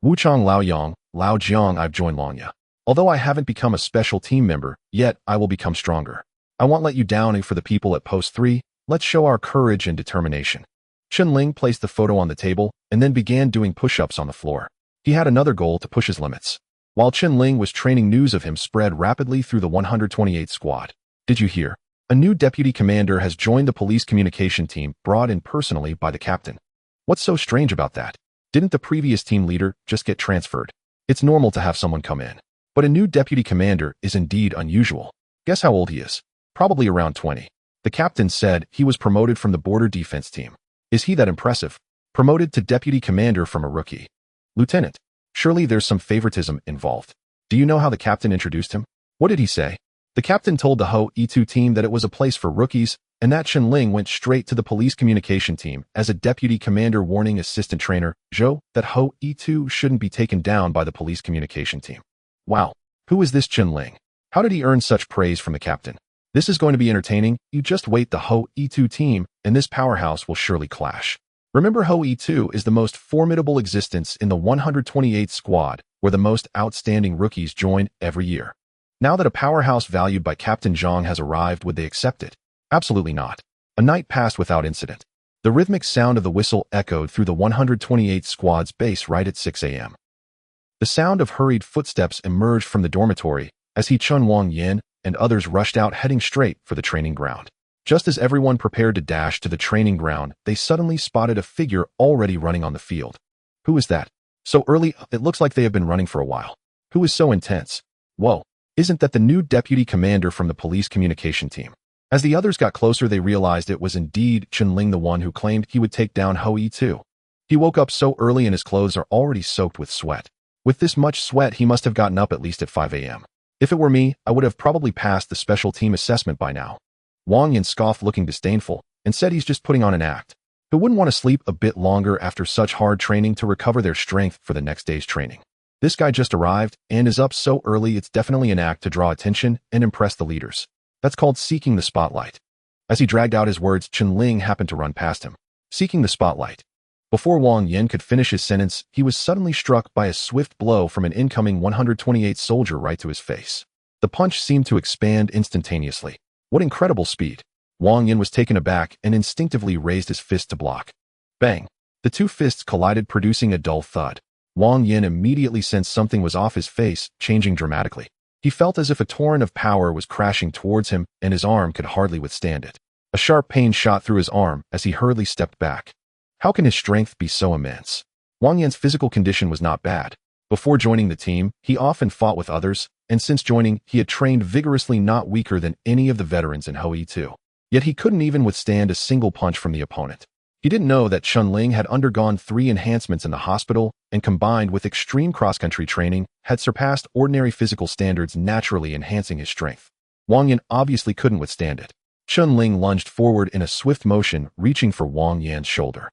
"Wu Chang, Lao Yang, Lao Jiang, I've joined Lanya. Although I haven't become a special team member yet, I will become stronger. I won't let you down, and for the people at Post 3, let's show our courage and determination." Chen Ling placed the photo on the table and then began doing push-ups on the floor. He had another goal: to push his limits. While Chen Ling was training, news of him spread rapidly through the 128th squad. "Did you hear? A new deputy commander has joined the police communication team, brought in personally by the captain." "What's so strange about that? Didn't the previous team leader just get transferred? It's normal to have someone come in. But a new deputy commander is indeed unusual. Guess how old he is? Probably around 20. The captain said he was promoted from the border defense team. Is he that impressive? Promoted to deputy commander from a rookie. Lieutenant, surely there's some favoritism involved. Do you know how the captain introduced him? What did he say?" The captain told the Ho E2 team that it was a place for rookies, and that Chen Ling went straight to the police communication team as a deputy commander, warning assistant trainer Zhou that Ho E2 shouldn't be taken down by the police communication team. Wow, who is this Chen Ling? How did he earn such praise from the captain? This is going to be entertaining. You just wait, the Ho E2 team and this powerhouse will surely clash. Remember, Ho E2 is the most formidable existence in the 128th squad, where the most outstanding rookies join every year. Now that a powerhouse valued by Captain Zhang has arrived, would they accept it? Absolutely not. A night passed without incident. The rhythmic sound of the whistle echoed through the 128th squad's base right at 6 a.m. The sound of hurried footsteps emerged from the dormitory as Chun Wang Yin and others rushed out, heading straight for the training ground. Just as everyone prepared to dash to the training ground, they suddenly spotted a figure already running on the field. Who is that? So early, it looks like they have been running for a while. Who is so intense? Whoa, isn't that the new deputy commander from the police communication team? As the others got closer, they realized it was indeed Chen Ling, the one who claimed he would take down Ho E2. He woke up so early and his clothes are already soaked with sweat. With this much sweat, he must have gotten up at least at 5 a.m. If it were me, I would have probably passed the special team assessment by now. Wang Yin scoffed, looking disdainful, and said he's just putting on an act. Who wouldn't want to sleep a bit longer after such hard training to recover their strength for the next day's training? This guy just arrived and is up so early. It's definitely an act to draw attention and impress the leaders. That's called seeking the spotlight. As he dragged out his words, Chen Ling happened to run past him. Seeking the spotlight. Before Wang Yin could finish his sentence, he was suddenly struck by a swift blow from an incoming 128th soldier right to his face. The punch seemed to expand instantaneously. What incredible speed! Wang Yin was taken aback and instinctively raised his fist to block. Bang! The two fists collided, producing a dull thud. Wang Yin immediately sensed something was off, his face changing dramatically. He felt as if a torrent of power was crashing towards him, and his arm could hardly withstand it. A sharp pain shot through his arm as he hurriedly stepped back. How can his strength be so immense? Wang Yan's physical condition was not bad. Before joining the team, he often fought with others, and since joining, he had trained vigorously, not weaker than any of the veterans in Hou 2. Yet he couldn't even withstand a single punch from the opponent. He didn't know that Chen Ling had undergone 3 enhancements in the hospital and, combined with extreme cross-country training, had surpassed ordinary physical standards, naturally enhancing his strength. Wang Yan obviously couldn't withstand it. Chen Ling lunged forward in a swift motion, reaching for Wang Yan's shoulder.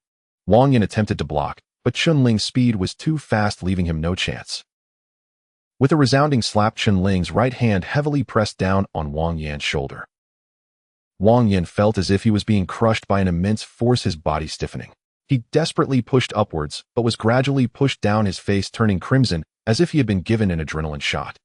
Wang Yan attempted to block, but Chen Ling's speed was too fast, leaving him no chance. With a resounding slap, Chen Ling's right hand heavily pressed down on Wang Yan's shoulder. Wang Yan felt as if he was being crushed by an immense force, his body stiffening. He desperately pushed upwards, but was gradually pushed down, his face turning crimson, as if he had been given an adrenaline shot.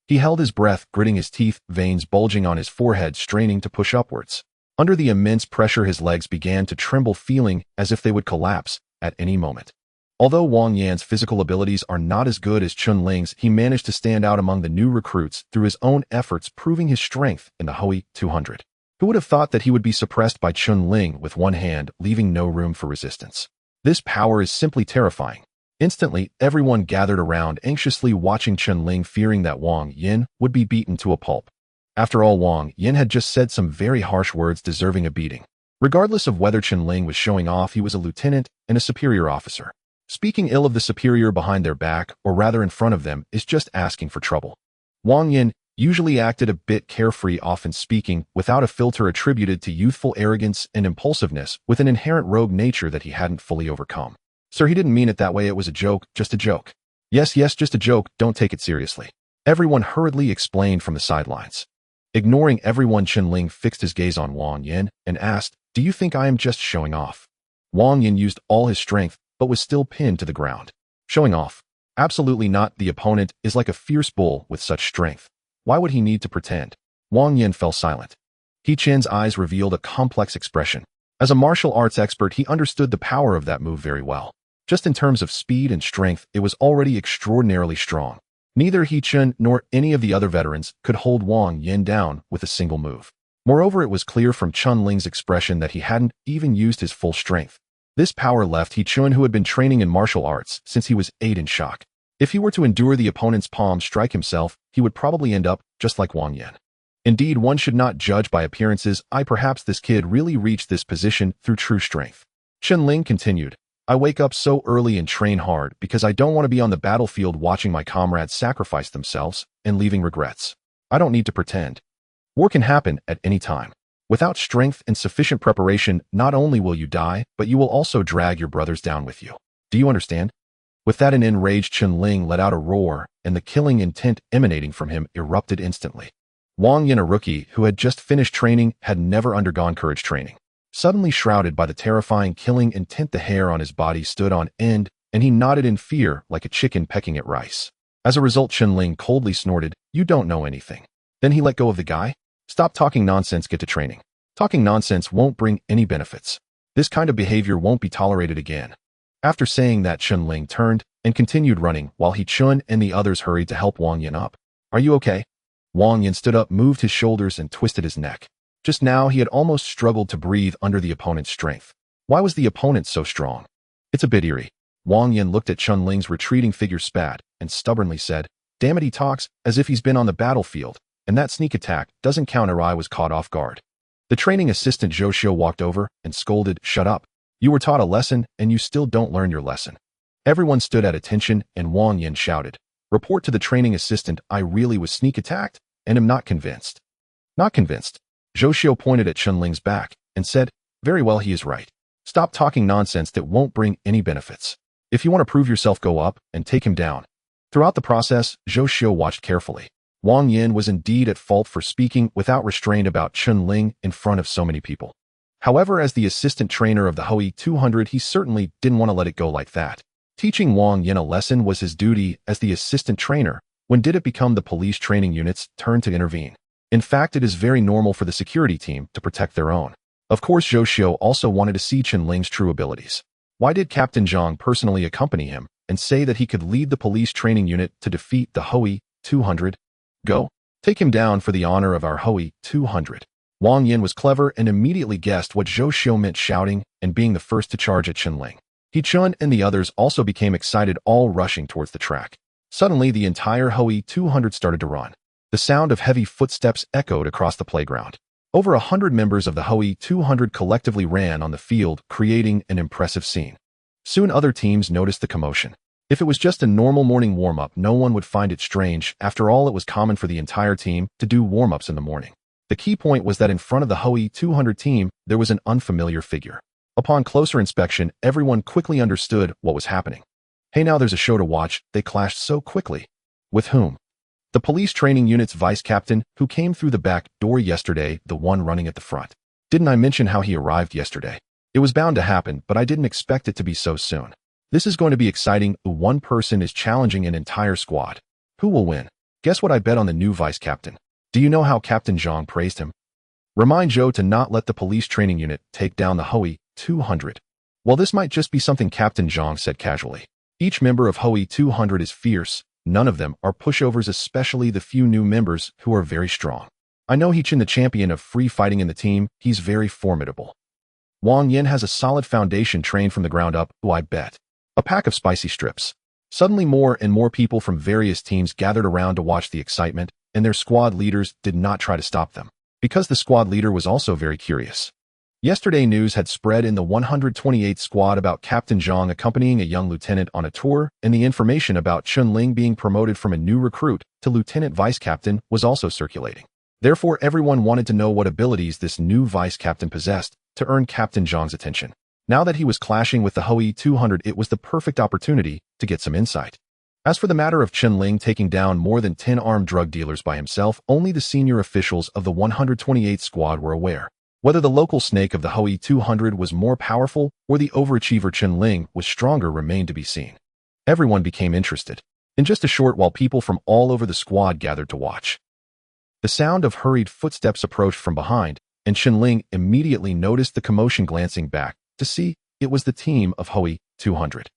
He held his breath, gritting his teeth, veins bulging on his forehead, straining to push upwards. Under the immense pressure, his legs began to tremble, feeling as if they would collapse at any moment. Although Wang Yan's physical abilities are not as good as Chen Ling's, he managed to stand out among the new recruits through his own efforts, proving his strength in the Hou 200. Who would have thought that he would be suppressed by Chen Ling with one hand, leaving no room for resistance? This power is simply terrifying. Instantly, everyone gathered around, anxiously watching Chen Ling, fearing that Wang Yan would be beaten to a pulp. After all, Wang Yan had just said some very harsh words deserving a beating. Regardless of whether Chen Ling was showing off, he was a lieutenant and a superior officer. Speaking ill of the superior behind their back, or rather in front of them, is just asking for trouble. Wang Yan usually acted a bit carefree, often speaking without a filter, attributed to youthful arrogance and impulsiveness, with an inherent rogue nature that he hadn't fully overcome. Sir, he didn't mean it that way. It was a joke, just a joke. Yes, just a joke. Don't take it seriously. Everyone hurriedly explained from the sidelines. Ignoring everyone, Chen Ling fixed his gaze on Wang Yan and asked, "Do you think I am just showing off?" Wang Yan used all his strength, but was still pinned to the ground. Showing off? Absolutely not. The opponent is like a fierce bull with such strength. Why would he need to pretend? Wang Yan fell silent. He Chen's eyes revealed a complex expression. As a martial arts expert, he understood the power of that move very well. Just in terms of speed and strength, it was already extraordinarily strong. Neither He Chen nor any of the other veterans could hold Wang Yan down with a single move. Moreover, it was clear from Chen Ling's expression that he hadn't even used his full strength. This power left He Chen, who had been training in martial arts since he was 8, in shock. If he were to endure the opponent's palm strike himself, he would probably end up just like Wang Yan. Indeed, one should not judge by appearances. Perhaps this kid really reached this position through true strength. Chen Ling continued, "I wake up so early and train hard because I don't want to be on the battlefield watching my comrades sacrifice themselves and leaving regrets. I don't need to pretend. War can happen at any time. Without strength and sufficient preparation, not only will you die, but you will also drag your brothers down with you. Do you understand?" With that, an enraged Chen Ling let out a roar, and the killing intent emanating from him erupted instantly. Wang Yan, a rookie who had just finished training, had never undergone courage training. Suddenly shrouded by the terrifying killing intent, the hair on his body stood on end, and he nodded in fear like a chicken pecking at rice. As a result, Chen Ling coldly snorted, "You don't know anything." Then he let go of the guy. "Stop talking nonsense, get to training. Talking nonsense won't bring any benefits. This kind of behavior won't be tolerated again." After saying that, Chen Ling turned and continued running while He Chen and the others hurried to help Wang Yan up. "Are you okay?" Wang Yan stood up, moved his shoulders, and twisted his neck. Just now, he had almost struggled to breathe under the opponent's strength. Why was the opponent so strong? It's a bit eerie. Wang Yan looked at Chen Ling's retreating figure, spat, and stubbornly said, "Damn it, he talks as if he's been on the battlefield, and that sneak attack doesn't count, or I was caught off guard." The training assistant Zhou Xiu walked over and scolded, "Shut up. You were taught a lesson, and you still don't learn your lesson." Everyone stood at attention, and Wang Yan shouted, "Report to the training assistant, I really was sneak attacked, and am not convinced." "Not convinced?" Zhou Xiu pointed at Chen Ling's back and said, "Very well, he is right. Stop talking nonsense that won't bring any benefits. If you want to prove yourself, go up and take him down." Throughout the process, Zhou Xiu watched carefully. Wang Yan was indeed at fault for speaking without restraint about Chen Ling in front of so many people. However, as the assistant trainer of the Hou 200, he certainly didn't want to let it go like that. Teaching Wang Yan a lesson was his duty as the assistant trainer. When did it become the police training unit's turn to intervene? In fact, it is very normal for the security team to protect their own. Of course, Zhou Xiu also wanted to see Chen Ling's true abilities. Why did Captain Zhang personally accompany him and say that he could lead the police training unit to defeat the Hou 200? Go. Take him down for the honor of our Hou 200. Wang Yin was clever and immediately guessed what Zhou Xiu meant shouting and being the first to charge at Chen Ling. He Chun and the others also became excited, all rushing towards the track. Suddenly, the entire Hui 200 started to run. The sound of heavy footsteps echoed across the playground. Over 100 members of the Hui 200 collectively ran on the field, creating an impressive scene. Soon other teams noticed the commotion. If it was just a normal morning warm-up, no one would find it strange. After all, it was common for the entire team to do warm-ups in the morning. The key point was that in front of the Hui 200 team, there was an unfamiliar figure. Upon closer inspection, everyone quickly understood what was happening. Hey, now there's a show to watch. They clashed so quickly. With whom? The police training unit's vice captain, who came through the back door yesterday, the one running at the front. Didn't I mention how he arrived yesterday? It was bound to happen, but I didn't expect it to be so soon. This is going to be exciting. One person is challenging an entire squad. Who will win? Guess what I bet on the new vice captain. Do you know how Captain Zhang praised him? Remind Zhou to not let the police training unit take down the Hui 200. Well, this might just be something Captain Zhang said casually. Each member of Hui 200 is fierce. None of them are pushovers, especially the few new members who are very strong. I know He Chen, the champion of free fighting in the team. He's very formidable. Wang Yin has a solid foundation trained from the ground up. I bet. A pack of spicy strips. Suddenly more and more people from various teams gathered around to watch the excitement, and their squad leaders did not try to stop them, because the squad leader was also very curious. Yesterday, news had spread in the 128th squad about Captain Zhang accompanying a young lieutenant on a tour, and the information about Chen Ling being promoted from a new recruit to lieutenant vice captain was also circulating. Therefore, everyone wanted to know what abilities this new vice captain possessed to earn Captain Zhang's attention. Now that he was clashing with the Hui 200, it was the perfect opportunity to get some insight. As for the matter of Chen Ling taking down more than 10 armed drug dealers by himself, only the senior officials of the 128th squad were aware. Whether the local snake of the Hui 200 was more powerful or the overachiever Chen Ling was stronger remained to be seen. Everyone became interested. In just a short while, people from all over the squad gathered to watch. The sound of hurried footsteps approached from behind, and Chen Ling immediately noticed the commotion. Glancing back to see, it was the team of Hui 200.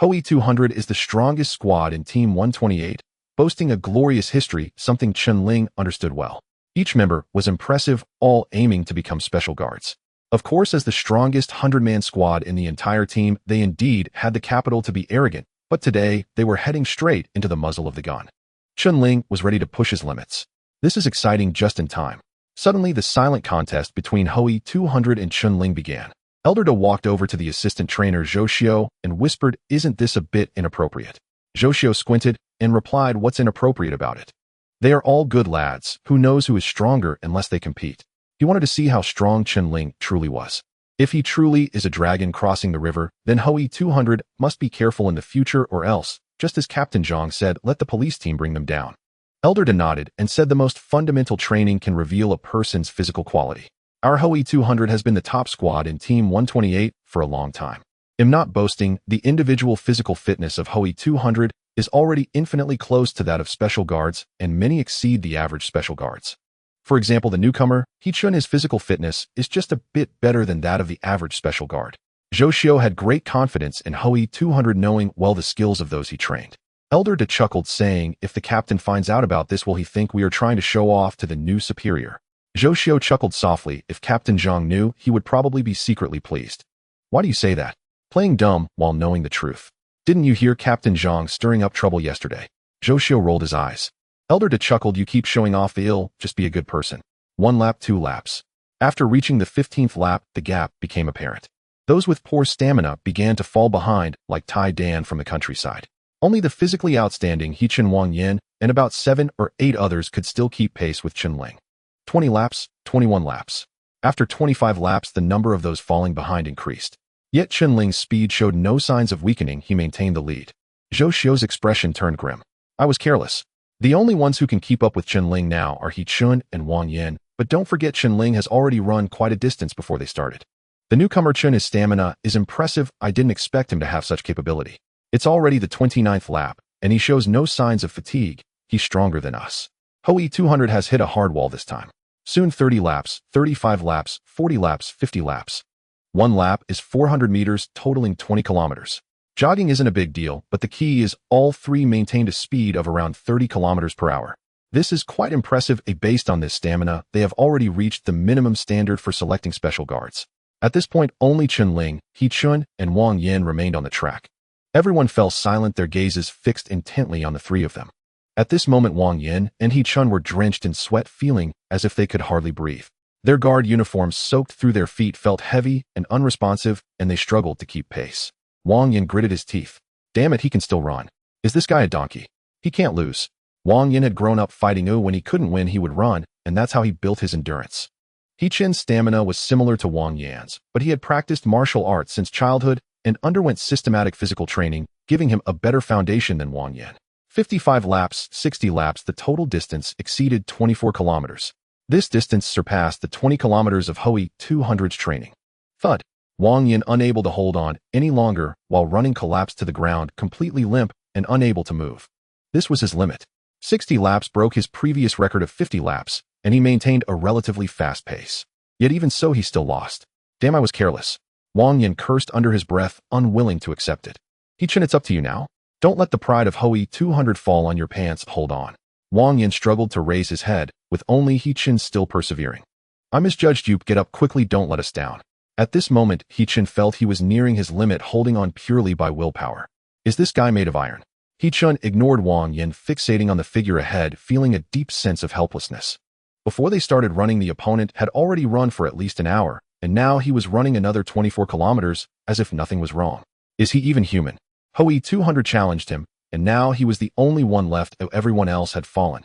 Hui 200 is the strongest squad in Team 128, boasting a glorious history, something Chen Ling understood well. Each member was impressive, all aiming to become special guards. Of course, as the strongest 100-man squad in the entire team, they indeed had the capital to be arrogant, but today they were heading straight into the muzzle of the gun. Chen Ling was ready to push his limits. This is exciting just in time. Suddenly, the silent contest between Hui 200 and Chen Ling began. Elder Da walked over to the assistant trainer Zhou Xiu and whispered, "Isn't this a bit inappropriate?" Zhou Xiu squinted and replied, "What's inappropriate about it? They are all good lads. Who knows who is stronger unless they compete?" He wanted to see how strong Chen Ling truly was. If he truly is a dragon crossing the river, then Hui 200 must be careful in the future, or else, just as Captain Zhang said, let the police team bring them down. Elder Da nodded and said the most fundamental training can reveal a person's physical quality. Our Hui 200 has been the top squad in Team 128 for a long time. I'm not boasting, the individual physical fitness of Hui 200 is already infinitely close to that of special guards, and many exceed the average special guards. For example, the newcomer, He Chen, his physical fitness is just a bit better than that of the average special guard. Zhou Xiu had great confidence in Hui 200, knowing well the skills of those he trained. Elder Da chuckled, saying, "If the captain finds out about this, will he think we are trying to show off to the new superior?" Zhou Xiu chuckled softly. If Captain Zhang knew, he would probably be secretly pleased. Why do you say that? Playing dumb while knowing the truth. Didn't you hear Captain Zhang stirring up trouble yesterday? Zhou Xiu rolled his eyes. Elder Da chuckled. You keep showing off the ill, just be a good person. 1 lap, 2 laps. After reaching the 15th lap, the gap became apparent. Those with poor stamina began to fall behind, like Tai Dan from the countryside. Only the physically outstanding He Chen, Wang Yin, and about 7 or 8 others could still keep pace with Chen Ling. 20 laps, 21 laps. After 25 laps, the number of those falling behind increased. Yet Chen Ling's speed showed no signs of weakening. He maintained the lead. Zhou Xiu's expression turned grim. I was careless. The only ones who can keep up with Chen Ling now are He Chen and Wang Yin, but don't forget Chen Ling has already run quite a distance before they started. The newcomer Chen, his stamina is impressive. I didn't expect him to have such capability. It's already the 29th lap, and he shows no signs of fatigue. He's stronger than us. Hui 200 has hit a hard wall this time. Soon 30 laps, 35 laps, 40 laps, 50 laps. 1 lap is 400 meters, totaling 20 kilometers. Jogging isn't a big deal, but the key is all three maintained a speed of around 30 kilometers per hour. This is quite impressive. Based on this stamina, they have already reached the minimum standard for selecting special guards. At this point, only Chen Ling, He Chun, and Wang Yin remained on the track. Everyone fell silent, their gazes fixed intently on the three of them. At this moment, Wang Yin and He Chun were drenched in sweat, feeling as if they could hardly breathe. Their guard uniforms soaked through their feet felt heavy and unresponsive, and they struggled to keep pace. Wang Yin gritted his teeth. Damn it, he can still run. Is this guy a donkey? He can't lose. Wang Yin had grown up fighting when he couldn't win, he would run, and that's how he built his endurance. He Chen's stamina was similar to Wang Yan's, but he had practiced martial arts since childhood and underwent systematic physical training, giving him a better foundation than Wang Yan. 55 laps, 60 laps, the total distance exceeded 24 kilometers. This distance surpassed the 20 kilometers of Hui 200's training. Thud. Wang Yin, unable to hold on any longer while running, collapsed to the ground, completely limp and unable to move. This was his limit. 60 laps broke his previous record of 50 laps, and he maintained a relatively fast pace. Yet even so, he still lost. Damn, I was careless. Wang Yin cursed under his breath, unwilling to accept it. He Chen, it's up to you now. Don't let the pride of Hui 200 fall on your pants, hold on. Wang Yin struggled to raise his head, with only He Chen still persevering. I misjudged you, get up quickly, don't let us down. At this moment, He Chen felt he was nearing his limit, holding on purely by willpower. Is this guy made of iron? He Chen ignored Wang Yin, fixating on the figure ahead, feeling a deep sense of helplessness. Before they started running, the opponent had already run for at least an hour, and now he was running another 24 kilometers, as if nothing was wrong. Is he even human? Hui 200 challenged him, and now he was the only one left, everyone else had fallen.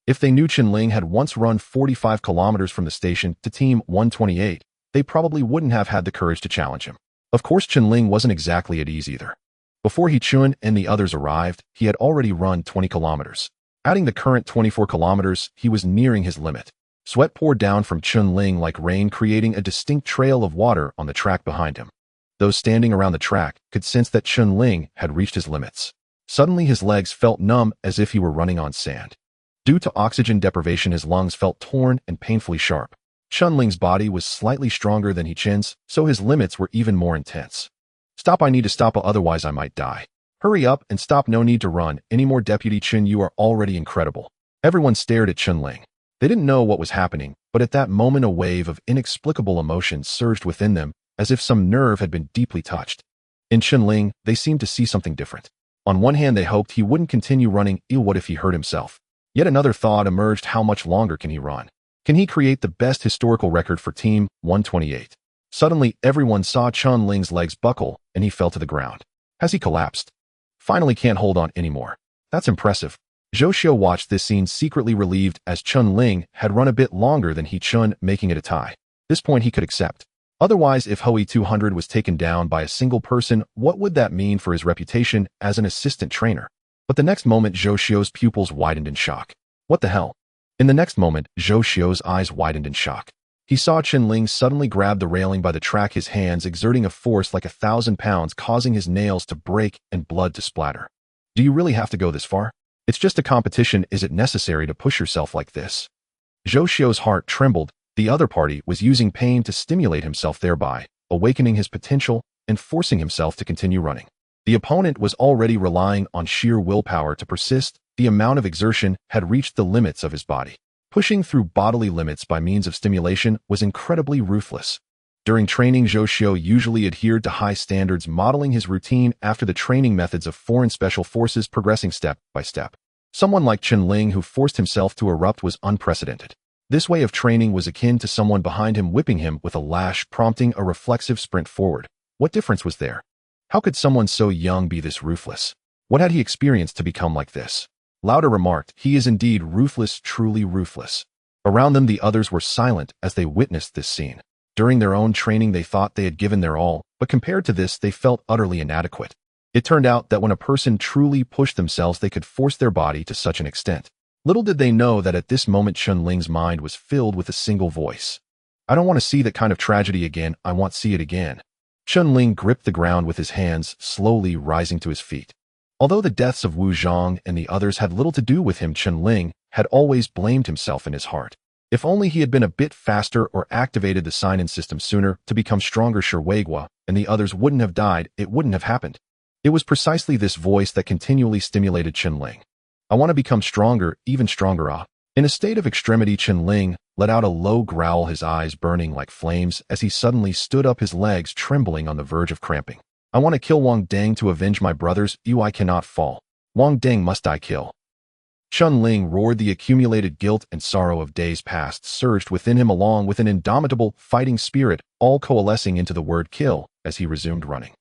If they knew Chen Ling had once run 45 kilometers from the station to Team 128, they probably wouldn't have had the courage to challenge him. Of course, Chen Ling wasn't exactly at ease either. Before He Chun and the others arrived, he had already run 20 kilometers. Adding the current 24 kilometers, he was nearing his limit. Sweat poured down from Chen Ling like rain, creating a distinct trail of water on the track behind him. Those standing around the track could sense that Chen Ling had reached his limits. Suddenly his legs felt numb, as if he were running on sand. Due to oxygen deprivation, his lungs felt torn and painfully sharp. Chen Ling's body was slightly stronger than He Chen's, so his limits were even more intense. Stop, I need to stop, otherwise I might die. Hurry up and stop, no need to run anymore, Deputy Chen, you are already incredible. Everyone stared at Chen Ling. They didn't know what was happening, but at that moment a wave of inexplicable emotion surged within them, as if some nerve had been deeply touched. In Chen Ling, they seemed to see something different. On one hand, they hoped he wouldn't continue running. What if he hurt himself? Yet another thought emerged, how much longer can he run? Can he create the best historical record for Team 128? Suddenly, everyone saw Chen Ling's legs buckle, and he fell to the ground. Has he collapsed? Finally can't hold on anymore. That's impressive. Zhou Xiu watched this scene secretly relieved, as Chen Ling had run a bit longer than He Chun, making it a tie. This point he could accept. Otherwise, if Hui 200 was taken down by a single person, what would that mean for his reputation as an assistant trainer? But the next moment, Zhou Xiu's pupils widened in shock. What the hell? In the next moment, Zhou Xiu's eyes widened in shock. He saw Chen Ling suddenly grab the railing by the track, his hands exerting a force like 1,000 pounds, causing his nails to break and blood to splatter. Do you really have to go this far? It's just a competition, is it necessary to push yourself like this? Zhou Xiu's heart trembled. The other party was using pain to stimulate himself, thereby awakening his potential and forcing himself to continue running. The opponent was already relying on sheer willpower to persist. The amount of exertion had reached the limits of his body. Pushing through bodily limits by means of stimulation was incredibly ruthless. During training, Zhou Xiu usually adhered to high standards, modeling his routine after the training methods of foreign special forces, progressing step by step. Someone like Chen Ling, who forced himself to erupt, was unprecedented. This way of training was akin to someone behind him whipping him with a lash, prompting a reflexive sprint forward. What difference was there? How could someone so young be this ruthless? What had he experienced to become like this? Lauda remarked, he is indeed ruthless, truly ruthless. Around them, the others were silent as they witnessed this scene. During their own training, they thought they had given their all, but compared to this, they felt utterly inadequate. It turned out that when a person truly pushed themselves, they could force their body to such an extent. Little did they know that at this moment, Chen Ling's mind was filled with a single voice. I don't want to see that kind of tragedy again, I want to see it again. Chen Ling gripped the ground with his hands, slowly rising to his feet. Although the deaths of Wu Zhang and the others had little to do with him, Chen Ling had always blamed himself in his heart. If only he had been a bit faster or activated the sign-in system sooner to become stronger, Shuweigua and the others wouldn't have died, it wouldn't have happened. It was precisely this voice that continually stimulated Chen Ling. I want to become stronger, even stronger. In a state of extremity, Chen Ling let out a low growl, his eyes burning like flames as he suddenly stood up, his legs trembling on the verge of cramping. I want to kill Wang Deng to avenge my brothers. I cannot fall. Wang Deng must I kill. Chen Ling roared. The accumulated guilt and sorrow of days past surged within him along with an indomitable fighting spirit, all coalescing into the word kill as he resumed running.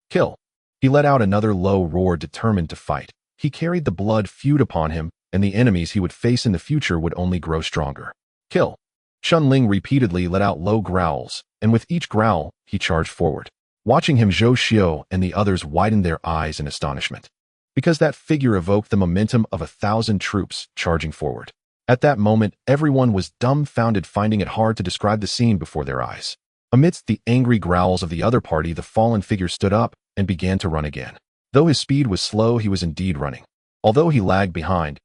Kill. He let out another low roar, determined to fight. He carried the blood feud upon him, and the enemies he would face in the future would only grow stronger. Kill. Chen Ling repeatedly let out low growls, and with each growl, he charged forward. Watching him, Zhou Xiu and the others widened their eyes in astonishment, because that figure evoked the momentum of 1,000 troops charging forward. At that moment, everyone was dumbfounded, finding it hard to describe the scene before their eyes. Amidst the angry growls of the other party, the fallen figure stood up and began to run again. Though his speed was slow, he was indeed running. Although he lagged behind,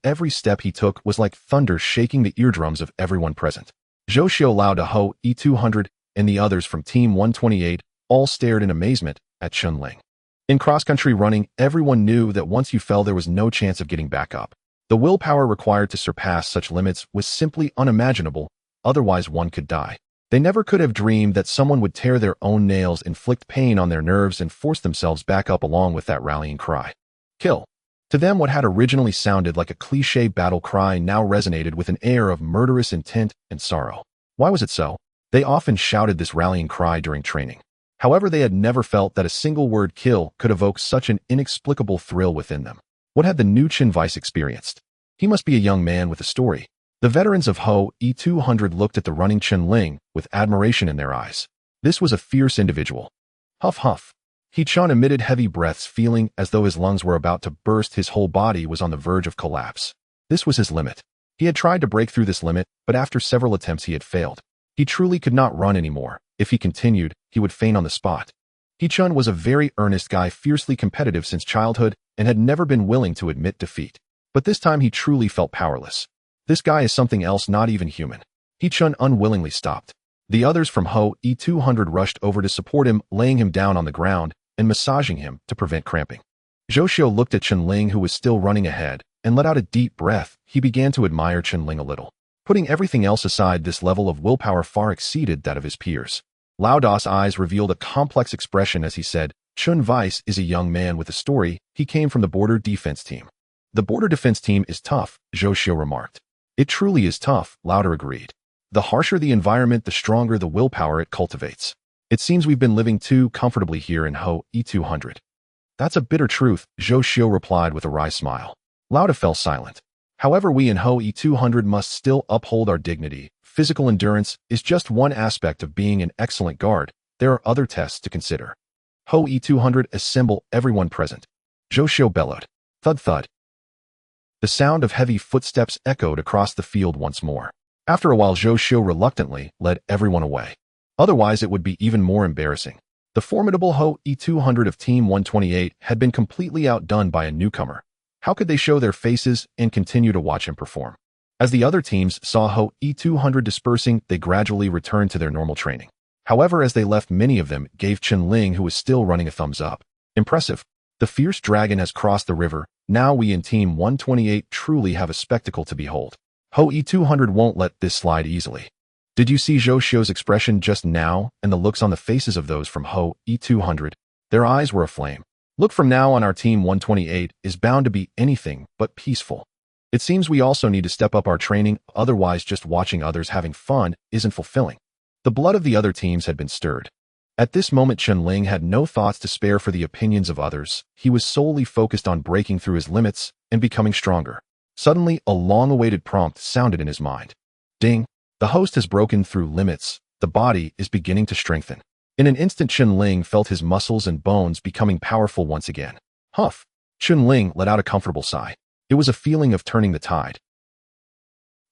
every step he took was like thunder, shaking the eardrums of everyone present. Zhou Xiu, Lao Da Ho, E200, and the others from Team 128 all stared in amazement at Chen Ling. In cross-country running, everyone knew that once you fell, there was no chance of getting back up. The willpower required to surpass such limits was simply unimaginable, otherwise one could die. They never could have dreamed that someone would tear their own nails, inflict pain on their nerves, and force themselves back up along with that rallying cry. Kill. To them, what had originally sounded like a cliché battle cry now resonated with an air of murderous intent and sorrow. Why was it so? They often shouted this rallying cry during training. However, they had never felt that a single word kill could evoke such an inexplicable thrill within them. What had the new Chen Vice experienced? He must be a young man with a story. The veterans of Ho E200 looked at the running Chen Ling with admiration in their eyes. This was a fierce individual. Huff huff. Chen emitted heavy breaths, feeling as though his lungs were about to burst. His whole body was on the verge of collapse. This was his limit. He had tried to break through this limit, but after several attempts he had failed. He truly could not run anymore. If he continued, he would faint on the spot. Chen was a very earnest guy, fiercely competitive since childhood, and had never been willing to admit defeat. But this time he truly felt powerless. This guy is something else, not even human. Chen unwillingly stopped. The others from Ho E200 rushed over to support him, laying him down on the ground and massaging him to prevent cramping. Zhou Xiu looked at Chen Ling, who was still running ahead, and let out a deep breath. He began to admire Chen Ling a little. Putting everything else aside, this level of willpower far exceeded that of his peers. Lao Da's eyes revealed a complex expression as he said, Chen Vice is a young man with a story. He came from the border defense team. The border defense team is tough, Zhou Xiu remarked. It truly is tough, Lauda agreed. The harsher the environment, the stronger the willpower it cultivates. It seems we've been living too comfortably here in Ho E200. That's a bitter truth, Zhou Xiu replied with a wry smile. Lauda fell silent. However, we in Ho E200 must still uphold our dignity. Physical endurance is just one aspect of being an excellent guard. There are other tests to consider. Ho E200, assemble everyone present. Zhou Xiu bellowed. Thud thud. The sound of heavy footsteps echoed across the field once more. After a while, Zhou Xiu reluctantly led everyone away. Otherwise, it would be even more embarrassing. The formidable Ho E200 of Team 128 had been completely outdone by a newcomer. How could they show their faces and continue to watch him perform? As the other teams saw Ho E200 dispersing, they gradually returned to their normal training. However, as they left, many of them gave Chen Ling, who was still running, a thumbs up. Impressive. The fierce dragon has crossed the river. Now we in Team 128 truly have a spectacle to behold. Ho E200 won't let this slide easily. Did you see Zhou Xiu's expression just now and the looks on the faces of those from Ho E200? Their eyes were aflame. Look, from now on our Team 128 is bound to be anything but peaceful. It seems we also need to step up our training, otherwise just watching others having fun isn't fulfilling. The blood of the other teams had been stirred. At this moment, Chen Ling had no thoughts to spare for the opinions of others. He was solely focused on breaking through his limits and becoming stronger. Suddenly, a long-awaited prompt sounded in his mind. Ding! The host has broken through limits. The body is beginning to strengthen. In an instant, Chen Ling felt his muscles and bones becoming powerful once again. Huff! Chen Ling let out a comfortable sigh. It was a feeling of turning the tide.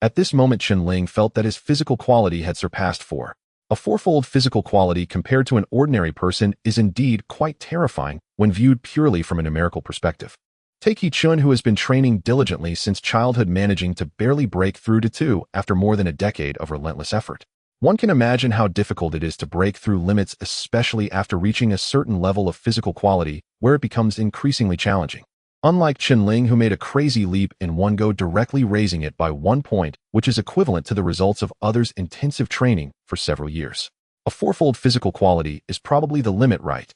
At this moment, Chen Ling felt that his physical quality had surpassed 4. A fourfold physical quality compared to an ordinary person is indeed quite terrifying when viewed purely from a numerical perspective. Take Chen, who has been training diligently since childhood, managing to barely break through to 2 after more than a decade of relentless effort. One can imagine how difficult it is to break through limits, especially after reaching a certain level of physical quality where it becomes increasingly challenging. Unlike Chen Ling, who made a crazy leap in one go, directly raising it by 1 point, which is equivalent to the results of others' intensive training for several years. A fourfold physical quality is probably the limit, right?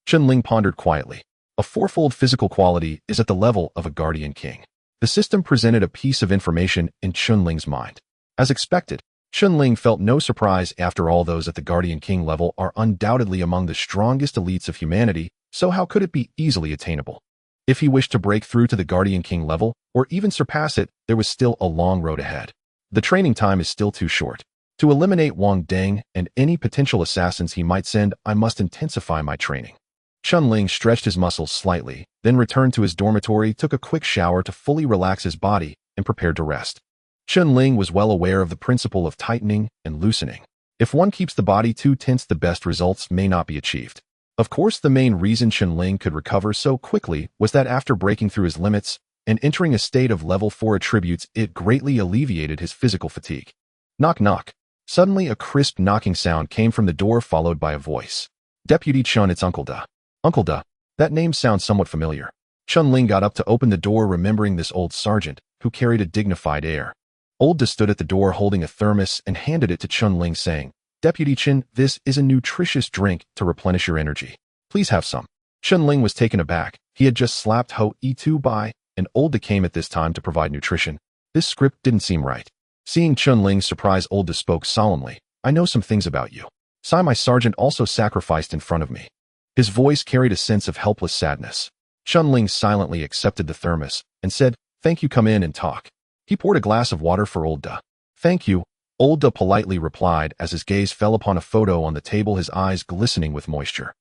Chen Ling pondered quietly. A fourfold physical quality is at the level of a guardian king. The system presented a piece of information in Chen Ling's mind. As expected, Chen Ling felt no surprise. After all, those at the guardian king level are undoubtedly among the strongest elites of humanity, so how could it be easily attainable? If he wished to break through to the guardian king level, or even surpass it, there was still a long road ahead. The training time is still too short. To eliminate Wang Deng and any potential assassins he might send, I must intensify my training. Chen Ling stretched his muscles slightly, then returned to his dormitory, took a quick shower to fully relax his body, and prepared to rest. Chen Ling was well aware of the principle of tightening and loosening. If one keeps the body too tense, the best results may not be achieved. Of course, the main reason Chen Ling could recover so quickly was that after breaking through his limits and entering a state of level 4 attributes, it greatly alleviated his physical fatigue. Knock knock. Suddenly a crisp knocking sound came from the door, followed by a voice. Deputy Chen, it's Uncle Da. Uncle Da. That name sounds somewhat familiar. Chen Ling got up to open the door, remembering this old sergeant, who carried a dignified air. Old Da stood at the door holding a thermos and handed it to Chen Ling, saying, Deputy Chen, this is a nutritious drink to replenish your energy. Please have some. Chen Ling was taken aback. He had just slapped Ho E2 by, and Old Da came at this time to provide nutrition. This script didn't seem right. Seeing Chen Ling's surprise, Old Da spoke solemnly. I know some things about you. Sai, my sergeant, also sacrificed in front of me. His voice carried a sense of helpless sadness. Chen Ling silently accepted the thermos and said, Thank you, come in and talk. He poured a glass of water for Old Da. Thank you, Old Da politely replied as his gaze fell upon a photo on the table, his eyes glistening with moisture.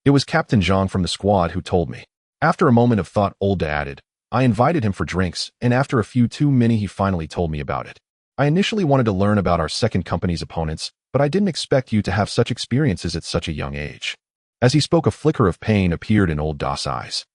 It was Captain Zhang from the squad who told me. After a moment of thought, Old Da added, I invited him for drinks, and after a few too many, he finally told me about it. I initially wanted to learn about our second company's opponents, but I didn't expect you to have such experiences at such a young age. As he spoke, a flicker of pain appeared in Old Da's eyes.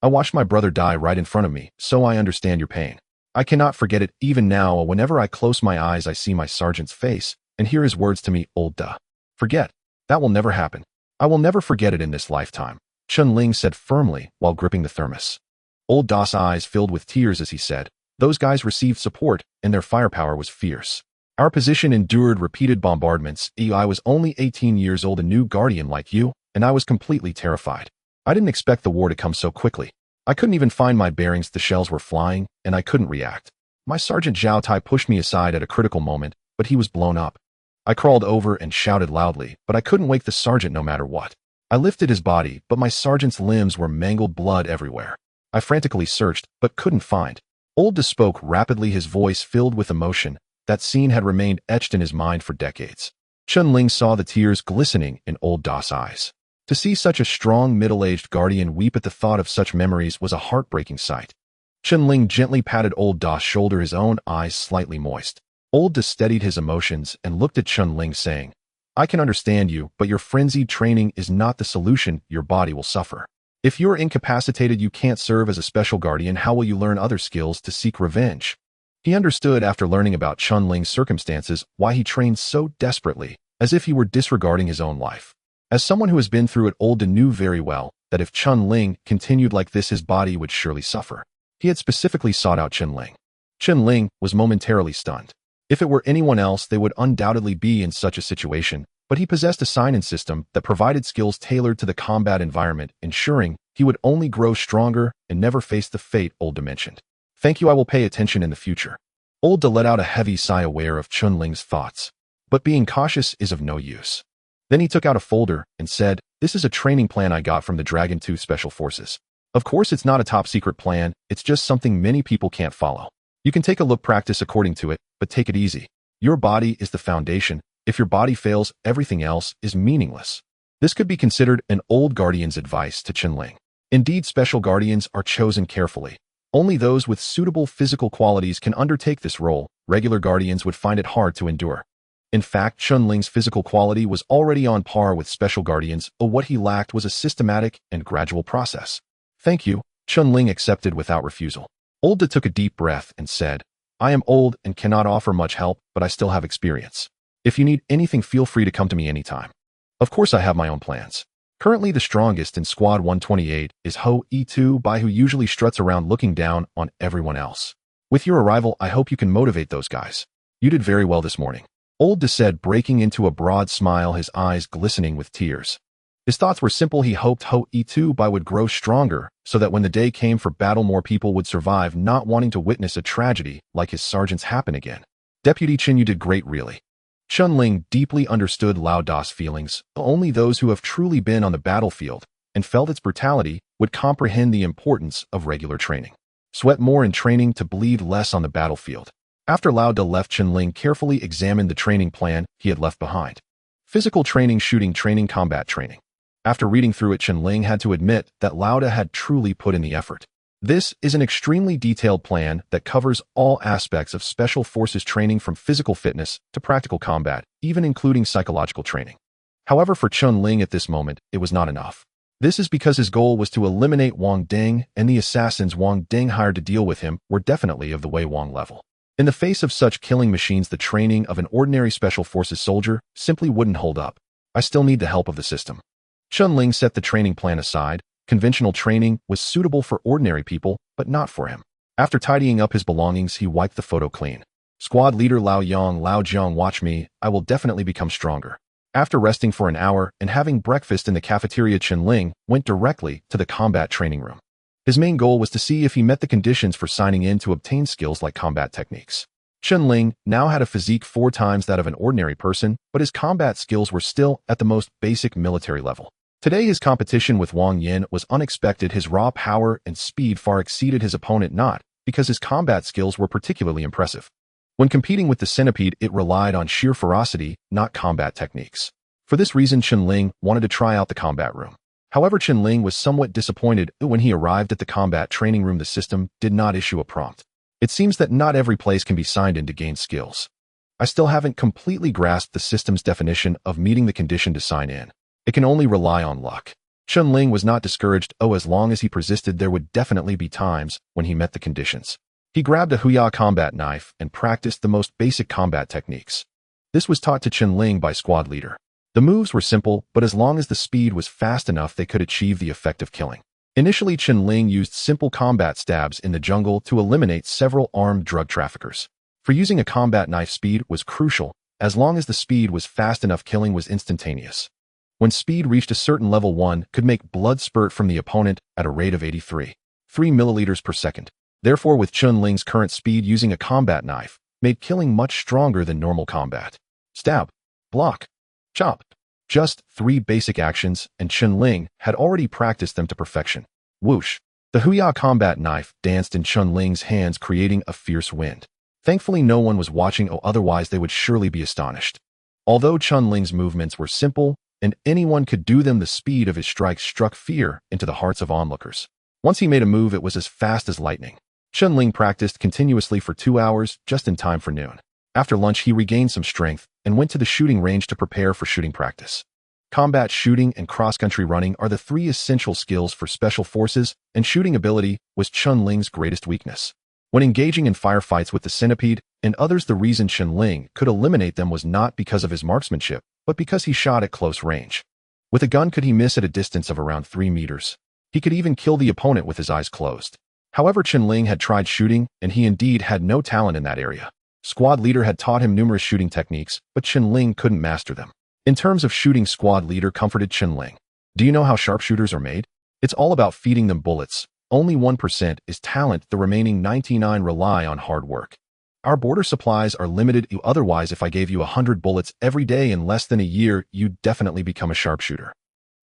I watched my brother die right in front of me, so I understand your pain. I cannot forget it. Even now, whenever I close my eyes, I see my sergeant's face and hear his words to me, Old Da. Forget. That will never happen. I will never forget it in this lifetime, Chen Ling said firmly while gripping the thermos. Old Da's eyes filled with tears as he said, Those guys received support, and their firepower was fierce. Our position endured repeated bombardments. I was only 18 years old, a new guardian like you, and I was completely terrified. I didn't expect the war to come so quickly. I couldn't even find my bearings. The shells were flying, and I couldn't react. My Sergeant Zhao Tai pushed me aside at a critical moment, but he was blown up. I crawled over and shouted loudly, but I couldn't wake the sergeant no matter what. I lifted his body, but my sergeant's limbs were mangled, blood everywhere. I frantically searched, but couldn't find. Old Da spoke rapidly, his voice filled with emotion. That scene had remained etched in his mind for decades. Chen Ling saw the tears glistening in Old Da's eyes. To see such a strong middle-aged guardian weep at the thought of such memories was a heartbreaking sight. Chen Ling gently patted Old Da's shoulder, his own eyes slightly moist. Old Da steadied his emotions and looked at Chen Ling, saying, I can understand you, but your frenzied training is not the solution. Your body will suffer. If you're incapacitated, you can't serve as a special guardian. How will you learn other skills to seek revenge? He understood after learning about Chen Ling's circumstances why he trained so desperately, as if he were disregarding his own life. As someone who has been through it, Old Da knew very well that if Chen Ling continued like this, his body would surely suffer. He had specifically sought out Chen Ling. Chen Ling was momentarily stunned. If it were anyone else, they would undoubtedly be in such a situation, but he possessed a sign-in system that provided skills tailored to the combat environment, ensuring he would only grow stronger and never face the fate Old Da mentioned. Thank you, I will pay attention in the future. Old Da let out a heavy sigh, aware of Chen Ling's thoughts. But being cautious is of no use. Then he took out a folder and said, This is a training plan I got from the Dragon 2 Special Forces. Of course, it's not a top-secret plan, it's just something many people can't follow. You can take a look, practice according to it, but take it easy. Your body is the foundation. If your body fails, everything else is meaningless. This could be considered an old guardian's advice to Chen Ling. Indeed, special guardians are chosen carefully. Only those with suitable physical qualities can undertake this role. Regular guardians would find it hard to endure. In fact, Chen Ling's physical quality was already on par with special guardians, but what he lacked was a systematic and gradual process. Thank you, Chen Ling accepted without refusal. Old Da took a deep breath and said, I am old and cannot offer much help, but I still have experience. If you need anything, feel free to come to me anytime. Of course, I have my own plans. Currently the strongest in Squad 128 is Ho E2 Bai, who usually struts around looking down on everyone else. With your arrival, I hope you can motivate those guys. You did very well this morning. Old De said, breaking into a broad smile, his eyes glistening with tears. His thoughts were simple. He hoped Ho E2 Bai would grow stronger so that when the day came for battle, more people would survive, not wanting to witness a tragedy like his sergeants happen again. Deputy Chen, you did great, really. Chen Ling deeply understood Lao Da's feelings. Only those who have truly been on the battlefield and felt its brutality would comprehend the importance of regular training. Sweat more in training to bleed less on the battlefield. After Lao Da left, Chen Ling carefully examined the training plan he had left behind. Physical training, shooting training, combat training. After reading through it, Chen Ling had to admit that Lao Da had truly put in the effort. This is an extremely detailed plan that covers all aspects of special forces training, from physical fitness to practical combat, even including psychological training. However, for Chen Ling at this moment, it was not enough. This is because his goal was to eliminate Wang Ding, and the assassins Wang Ding hired to deal with him were definitely of the Wei Wang level. In the face of such killing machines, the training of an ordinary special forces soldier simply wouldn't hold up. I still need the help of the system. Chen Ling set the training plan aside. Conventional training was suitable for ordinary people, but not for him. After tidying up his belongings, he wiped the photo clean. Squad leader Lao Jiang, watch me, I will definitely become stronger. After resting for an hour and having breakfast in the cafeteria, Chen Ling went directly to the combat training room. His main goal was to see if he met the conditions for signing in to obtain skills like combat techniques. Chen Ling now had a physique 4 times that of an ordinary person, but his combat skills were still at the most basic military level. Today his competition with Wang Yin was unexpected. His raw power and speed far exceeded his opponent, not because his combat skills were particularly impressive. When competing with the Centipede, it relied on sheer ferocity, not combat techniques. For this reason, Chen Ling wanted to try out the combat room. However, Chen Ling was somewhat disappointed when he arrived at the combat training room. The system did not issue a prompt. It seems that not every place can be signed in to gain skills. I still haven't completely grasped the system's definition of meeting the condition to sign in. It can only rely on luck. Chen Ling was not discouraged. As long as he persisted, there would definitely be times when he met the conditions. He grabbed a Huya combat knife and practiced the most basic combat techniques. This was taught to Chen Ling by squad leader. The moves were simple, but as long as the speed was fast enough, they could achieve the effect of killing. Initially, Chen Ling used simple combat stabs in the jungle to eliminate several armed drug traffickers. For using a combat knife, speed was crucial. As long as the speed was fast enough, killing was instantaneous. When speed reached a certain level, one could make blood spurt from the opponent at a rate of 83.3 milliliters per second. Therefore, with Chen Ling's current speed, using a combat knife made killing much stronger than normal combat. Stab, block, chop. Just 3 basic actions, and Chen Ling had already practiced them to perfection. Whoosh! The Huya combat knife danced in Chen Ling's hands, creating a fierce wind. Thankfully, no one was watching, otherwise they would surely be astonished. Although Chen Ling's movements were simple, and anyone could do them, the speed of his strikes struck fear into the hearts of onlookers. Once he made a move, it was as fast as lightning. Chen Ling practiced continuously for 2 hours, just in time for noon. After lunch, he regained some strength and went to the shooting range to prepare for shooting practice. Combat shooting and cross-country running are the 3 essential skills for special forces, and shooting ability was Chen Ling's greatest weakness. When engaging in firefights with the Centipede and others, the reason Chen Ling could eliminate them was not because of his marksmanship, but because he shot at close range. With a gun, could he miss at a distance of around 3 meters? He could even kill the opponent with his eyes closed. However, Chen Ling had tried shooting, and he indeed had no talent in that area. Squad leader had taught him numerous shooting techniques, but Chen Ling couldn't master them. In terms of shooting, squad leader comforted Chen Ling. Do you know how sharpshooters are made? It's all about feeding them bullets. Only 1% is talent, the remaining 99% rely on hard work. Our border supplies are limited, otherwise if I gave you 100 bullets every day in less than a year, you'd definitely become a sharpshooter.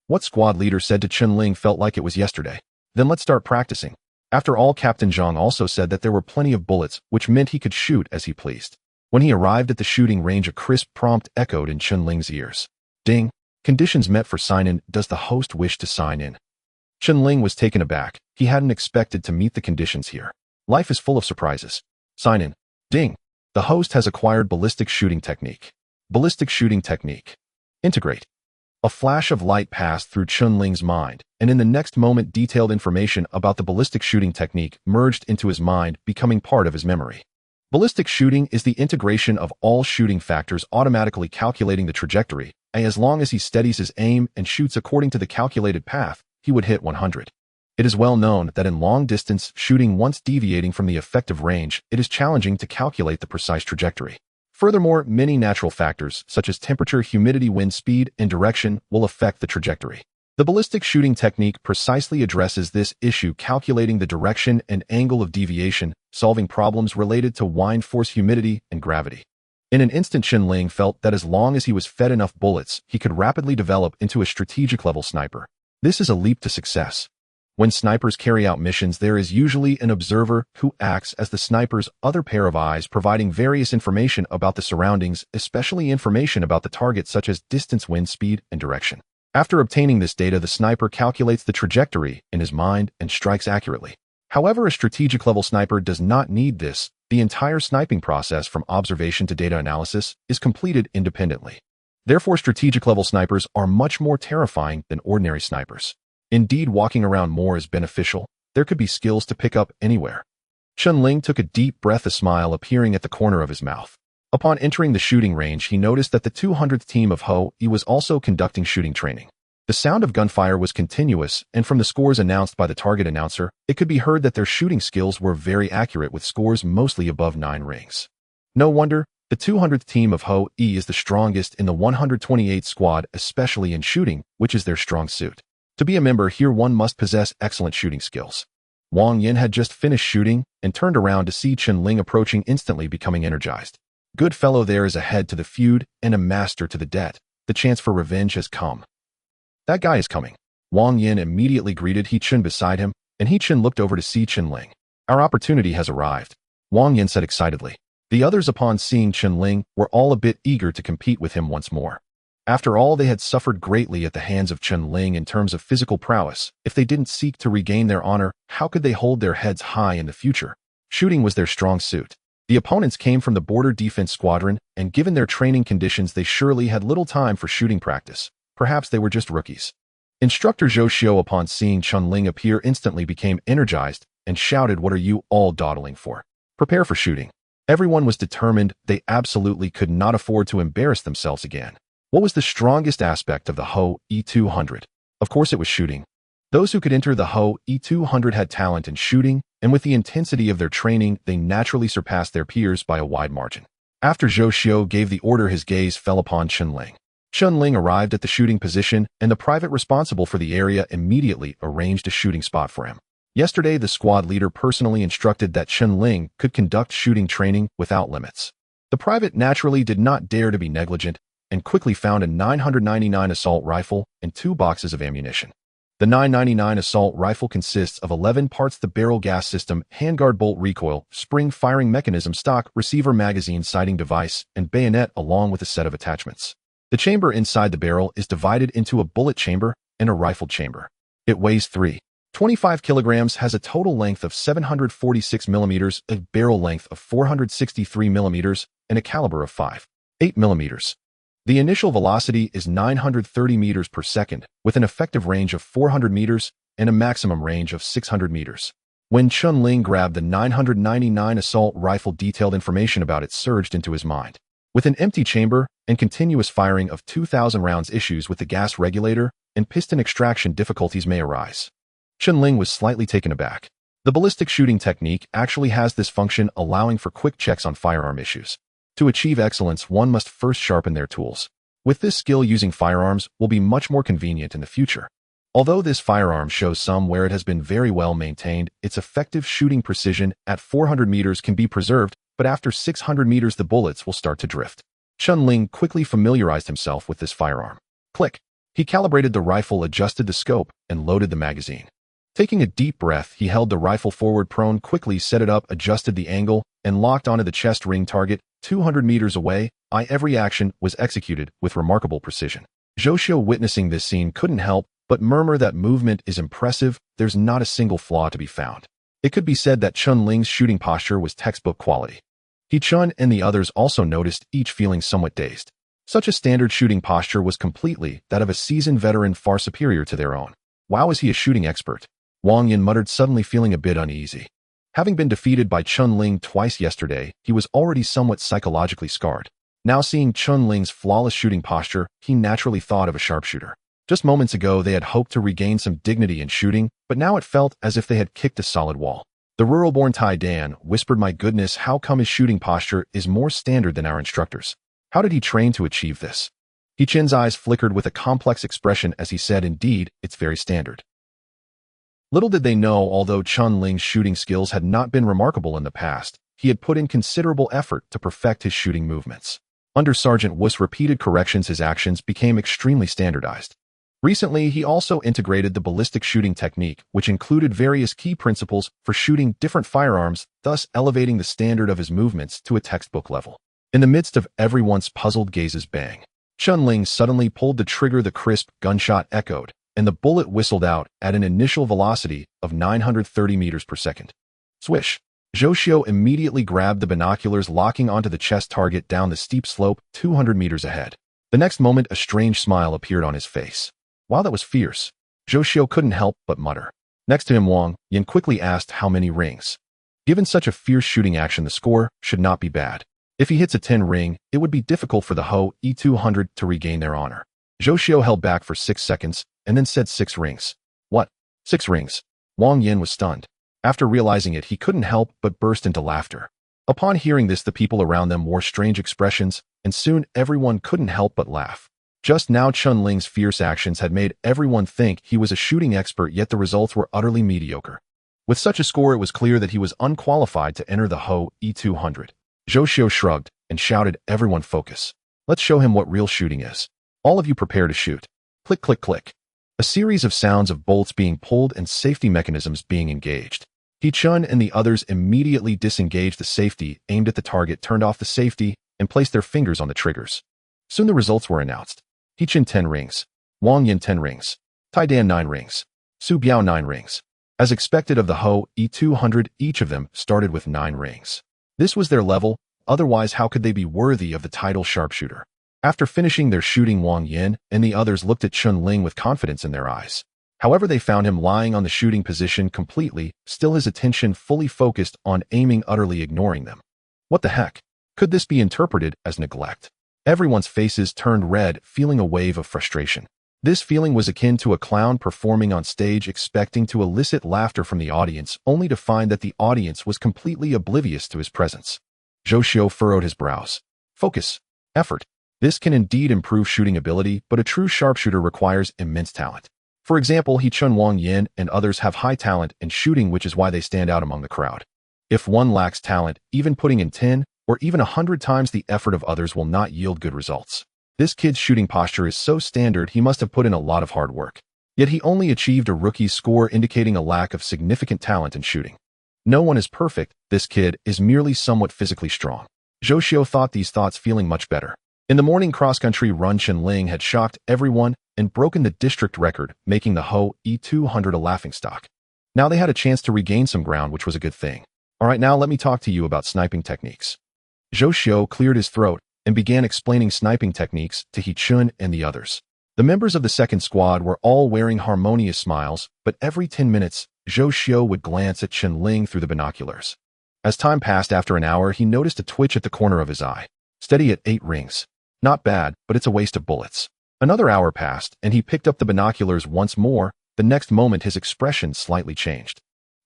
What squad leader said to Chen Ling felt like it was yesterday. Then let's start practicing. After all, Captain Zhang also said that there were plenty of bullets, which meant he could shoot as he pleased. When he arrived at the shooting range, a crisp prompt echoed in Chen Ling's ears. Ding! Conditions met for sign-in. Does the host wish to sign in? Chen Ling was taken aback. He hadn't expected to meet the conditions here. Life is full of surprises. Sign in. Ding! The host has acquired ballistic shooting technique. Ballistic shooting technique. Integrate. A flash of light passed through Chen Ling's mind, and in the next moment detailed information about the ballistic shooting technique merged into his mind, becoming part of his memory. Ballistic shooting is the integration of all shooting factors, automatically calculating the trajectory and as long as he steadies his aim and shoots according to the calculated path, he would hit 100. It is well known that in long-distance shooting, once deviating from the effective range, it is challenging to calculate the precise trajectory. Furthermore, many natural factors, such as temperature, humidity, wind speed, and direction, will affect the trajectory. The ballistic shooting technique precisely addresses this issue, calculating the direction and angle of deviation, solving problems related to wind force, humidity, and gravity. In an instant, Chen Ling felt that as long as he was fed enough bullets, he could rapidly develop into a strategic-level sniper. This is a leap to success. When snipers carry out missions, there is usually an observer who acts as the sniper's other pair of eyes, providing various information about the surroundings, especially information about the target such as distance, wind speed, and direction. After obtaining this data, the sniper calculates the trajectory in his mind and strikes accurately. However, a strategic-level sniper does not need this. The entire sniping process, from observation to data analysis, is completed independently. Therefore, strategic-level snipers are much more terrifying than ordinary snipers. Indeed, walking around more is beneficial. There could be skills to pick up anywhere. Chen Ling took a deep breath, a smile appearing at the corner of his mouth. Upon entering the shooting range, he noticed that the 200th team of Ho-E was also conducting shooting training. The sound of gunfire was continuous, and from the scores announced by the target announcer, it could be heard that their shooting skills were very accurate, with scores mostly above 9 rings. No wonder, the 200th team of Ho-E is the strongest in the 128th squad, especially in shooting, which is their strong suit. To be a member here, one must possess excellent shooting skills. Wang Yin had just finished shooting and turned around to see Chen Ling approaching, instantly becoming energized. Good fellow, there is a head to the feud and a master to the debt. The chance for revenge has come. That guy is coming. Wang Yin immediately greeted He Chen beside him, and He Chen looked over to see Chen Ling. Our opportunity has arrived, Wang Yin said excitedly. The others, upon seeing Chen Ling, were all a bit eager to compete with him once more. After all, they had suffered greatly at the hands of Chen Ling in terms of physical prowess. If they didn't seek to regain their honor, how could they hold their heads high in the future? Shooting was their strong suit. The opponents came from the Border Defense Squadron, and given their training conditions, they surely had little time for shooting practice. Perhaps they were just rookies. Instructor Zhou Xiu, upon seeing Chen Ling appear, instantly became energized and shouted, "What are you all dawdling for? Prepare for shooting." Everyone was determined. They absolutely could not afford to embarrass themselves again. What was the strongest aspect of the Ho-E 200? Of course it was shooting. Those who could enter the Ho-E 200 had talent in shooting, and with the intensity of their training, they naturally surpassed their peers by a wide margin. After Zhou Xiu gave the order, his gaze fell upon Chen Ling. Chen Ling arrived at the shooting position, and the private responsible for the area immediately arranged a shooting spot for him. Yesterday, the squad leader personally instructed that Chen Ling could conduct shooting training without limits. The private naturally did not dare to be negligent, and quickly found a 999 assault rifle and 2 boxes of ammunition. The 999 assault rifle consists of 11 parts: the barrel, gas system, handguard, bolt, recoil, spring, firing mechanism, stock, receiver, magazine, sighting device, and bayonet, along with a set of attachments. The chamber inside the barrel is divided into a bullet chamber and a rifled chamber. It weighs 3.25 kilograms, has a total length of 746 millimeters, a barrel length of 463 millimeters, and a caliber of 5.8 millimeters. The initial velocity is 930 meters per second, with an effective range of 400 meters and a maximum range of 600 meters. When Chen Ling grabbed the 999 assault rifle, detailed information about it surged into his mind. With an empty chamber and continuous firing of 2,000 rounds, issues with the gas regulator and piston extraction difficulties may arise. Chen Ling was slightly taken aback. The ballistic shooting technique actually has this function, allowing for quick checks on firearm issues. To achieve excellence, one must first sharpen their tools. With this skill, using firearms will be much more convenient in the future. Although this firearm shows some where it has been very well maintained, its effective shooting precision at 400 meters can be preserved, but after 600 meters the bullets will start to drift. Chen Ling quickly familiarized himself with this firearm. Click. He calibrated the rifle, adjusted the scope, and loaded the magazine. Taking a deep breath, he held the rifle forward prone, quickly set it up, adjusted the angle, and locked onto the chest ring target 200 meters away. Every action was executed with remarkable precision. Zhou Xiu, witnessing this scene, couldn't help but murmur that movement is impressive. There's not a single flaw to be found. It could be said that Chen Ling's shooting posture was textbook quality. He Chen and the others also noticed, each feeling somewhat dazed. Such a standard shooting posture was completely that of a seasoned veteran, far superior to their own. Wow, is he a shooting expert? Wang Yin muttered, suddenly feeling a bit uneasy. Having been defeated by Chen Ling twice yesterday, he was already somewhat psychologically scarred. Now seeing Chen Ling's flawless shooting posture, he naturally thought of a sharpshooter. Just moments ago, they had hoped to regain some dignity in shooting, but now it felt as if they had kicked a solid wall. The rural-born Tai Dan whispered, "My goodness, how come his shooting posture is more standard than our instructors? How did he train to achieve this?" He Chen's eyes flickered with a complex expression as he said, "Indeed, it's very standard." Little did they know, although Chen Ling's shooting skills had not been remarkable in the past, he had put in considerable effort to perfect his shooting movements. Under Sergeant Wu's repeated corrections, his actions became extremely standardized. Recently, he also integrated the ballistic shooting technique, which included various key principles for shooting different firearms, thus elevating the standard of his movements to a textbook level. In the midst of everyone's puzzled gazes, bang! Chen Ling suddenly pulled the trigger. The crisp gunshot echoed, and the bullet whistled out at an initial velocity of 930 meters per second. Swish! Zhou Xiu immediately grabbed the binoculars, locking onto the chest target down the steep slope 200 meters ahead. The next moment, a strange smile appeared on his face. Wow, that was fierce. Zhou Xiu couldn't help but mutter. Next to him, Wang Yin quickly asked how many rings. Given such a fierce shooting action, the score should not be bad. If he hits a 10 ring, it would be difficult for the Ho E200 to regain their honor. Zhou Xiu held back for 6 seconds and then said 6 rings. What? 6 rings? Wang Yin was stunned. After realizing it, he couldn't help but burst into laughter. Upon hearing this, the people around them wore strange expressions, and soon everyone couldn't help but laugh. Just now, Chen Ling's fierce actions had made everyone think he was a shooting expert, yet the results were utterly mediocre. With such a score, it was clear that he was unqualified to enter the Ho E200. Zhou Xiu shrugged and shouted, "Everyone focus. Let's show him what real shooting is. All of you prepare to shoot." Click, click, click. A series of sounds of bolts being pulled and safety mechanisms being engaged. He Chun and the others immediately disengaged the safety, aimed at the target, turned off the safety, and placed their fingers on the triggers. Soon the results were announced. He Chen 10 rings. Wang Yin 10 rings. Tai Dan 9 rings. Su Biao 9 rings. As expected of the Ho E200, each of them started with 9 rings. This was their level, otherwise how could they be worthy of the title sharpshooter? After finishing their shooting, Wang Yin and the others looked at Chen Ling with confidence in their eyes. However, they found him lying on the shooting position completely, still his attention fully focused on aiming, utterly ignoring them. What the heck? Could this be interpreted as neglect? Everyone's faces turned red, feeling a wave of frustration. This feeling was akin to a clown performing on stage, expecting to elicit laughter from the audience, only to find that the audience was completely oblivious to his presence. Zhou Xiu furrowed his brows. Focus. Effort. This can indeed improve shooting ability, but a true sharpshooter requires immense talent. For example, He Chun, Wang Yin, and others have high talent in shooting, which is why they stand out among the crowd. If one lacks talent, even putting in 10 or even 100 times the effort of others will not yield good results. This kid's shooting posture is so standard, he must have put in a lot of hard work. Yet he only achieved a rookie's score, indicating a lack of significant talent in shooting. No one is perfect, this kid is merely somewhat physically strong. Zhou Xiu thought these thoughts, feeling much better. In the morning cross-country run, Chen Ling had shocked everyone and broken the district record, making the Ho E200 a laughingstock. Now they had a chance to regain some ground, which was a good thing. Alright, now let me talk to you about sniping techniques. Zhou Xiu cleared his throat and began explaining sniping techniques to He Chun and the others. The members of the second squad were all wearing harmonious smiles, but every 10 minutes, Zhou Xiu would glance at Chen Ling through the binoculars. As time passed, after an hour, he noticed a twitch at the corner of his eye. Steady at 8 rings. Not bad, but it's a waste of bullets. Another hour passed, and he picked up the binoculars once more. The next moment, his expression slightly changed.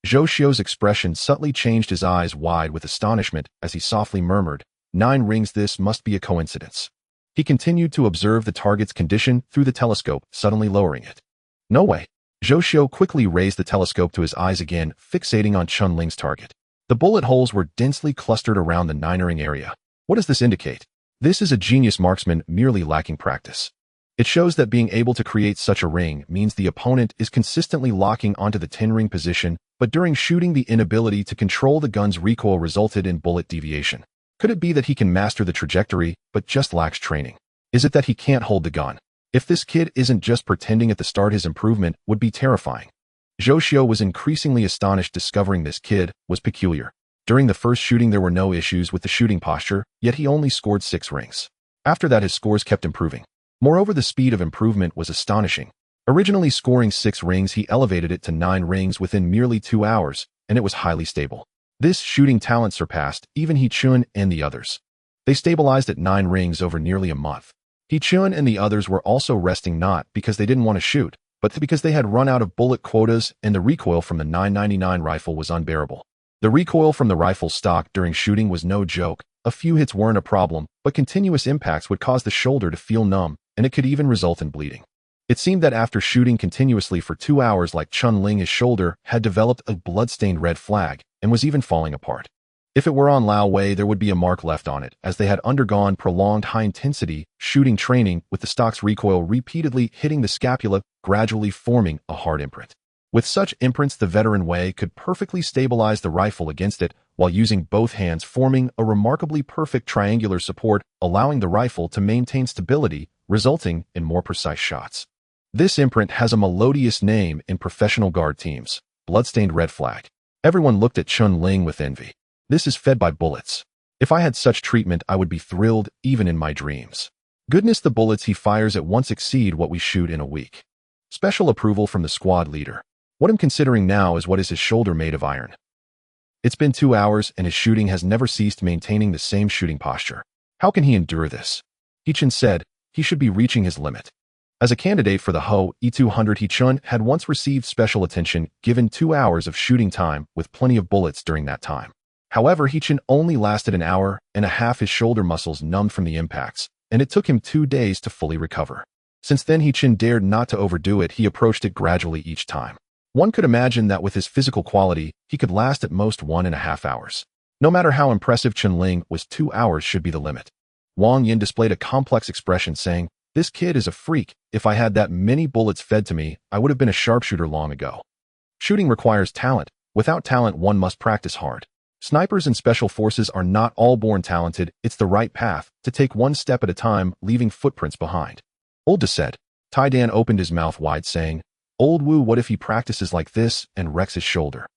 Zhou Xiu's expression subtly changed, his eyes wide with astonishment as he softly murmured, 9 rings, this must be a coincidence. He continued to observe the target's condition through the telescope, suddenly lowering it. No way. Zhou Xiu quickly raised the telescope to his eyes again, fixating on Chen Ling's target. The bullet holes were densely clustered around the 9-ring area. What does this indicate? This is a genius marksman merely lacking practice. It shows that being able to create such a ring means the opponent is consistently locking onto the 10-ring position, but during shooting, the inability to control the gun's recoil resulted in bullet deviation. Could it be that he can master the trajectory, but just lacks training? Is it that he can't hold the gun? If this kid isn't just pretending at the start, his improvement would be terrifying. Zhou Xiu was increasingly astonished, discovering this kid was peculiar. During the first shooting, there were no issues with the shooting posture, yet he only scored 6 rings. After that, his scores kept improving. Moreover, the speed of improvement was astonishing. Originally scoring 6 rings, he elevated it to 9 rings within merely 2 hours, and it was highly stable. This shooting talent surpassed even He Chun and the others. They stabilized at 9 rings over nearly a month. He-chun and the others were also resting not because they didn't want to shoot, but because they had run out of bullet quotas and the recoil from the 9.99 rifle was unbearable. The recoil from the rifle stock during shooting was no joke. A few hits weren't a problem, but continuous impacts would cause the shoulder to feel numb, and it could even result in bleeding. It seemed that after shooting continuously for 2 hours like Chen Ling, his shoulder had developed a blood-stained red flag and was even falling apart. If it were on Lao Wei, there would be a mark left on it, as they had undergone prolonged high-intensity shooting training with the stock's recoil repeatedly hitting the scapula, gradually forming a hard imprint. With such imprints, the veteran Wei could perfectly stabilize the rifle against it while using both hands, forming a remarkably perfect triangular support, allowing the rifle to maintain stability, resulting in more precise shots. This imprint has a melodious name in professional guard teams, bloodstained red flag. Everyone looked at Chen Ling with envy. This is fed by bullets. If I had such treatment, I would be thrilled even in my dreams. Goodness, the bullets he fires at once exceed what we shoot in a week. Special approval from the squad leader. What I'm considering now is what is his shoulder made of iron. It's been 2 hours and his shooting has never ceased, maintaining the same shooting posture. How can he endure this? He-chun said he should be reaching his limit. As a candidate for the Ho E200, He-chun had once received special attention given 2 hours of shooting time with plenty of bullets during that time. However, He-chun only lasted an hour and a half. His shoulder muscles numbed from the impacts, and it took him 2 days to fully recover. Since then, He-chun dared not to overdo it. He approached it gradually each time. One could imagine that with his physical quality, he could last at most 1.5 hours. No matter how impressive Chen Ling was, 2 hours should be the limit. Wang Yin displayed a complex expression, saying, "This kid is a freak. If I had that many bullets fed to me, I would have been a sharpshooter long ago." Shooting requires talent. Without talent, one must practice hard. Snipers and special forces are not all born talented. It's the right path to take one step at a time, leaving footprints behind. Olda said. Tai Dan opened his mouth wide, saying, "Old Wu, what if he practices like this and wrecks his shoulder?"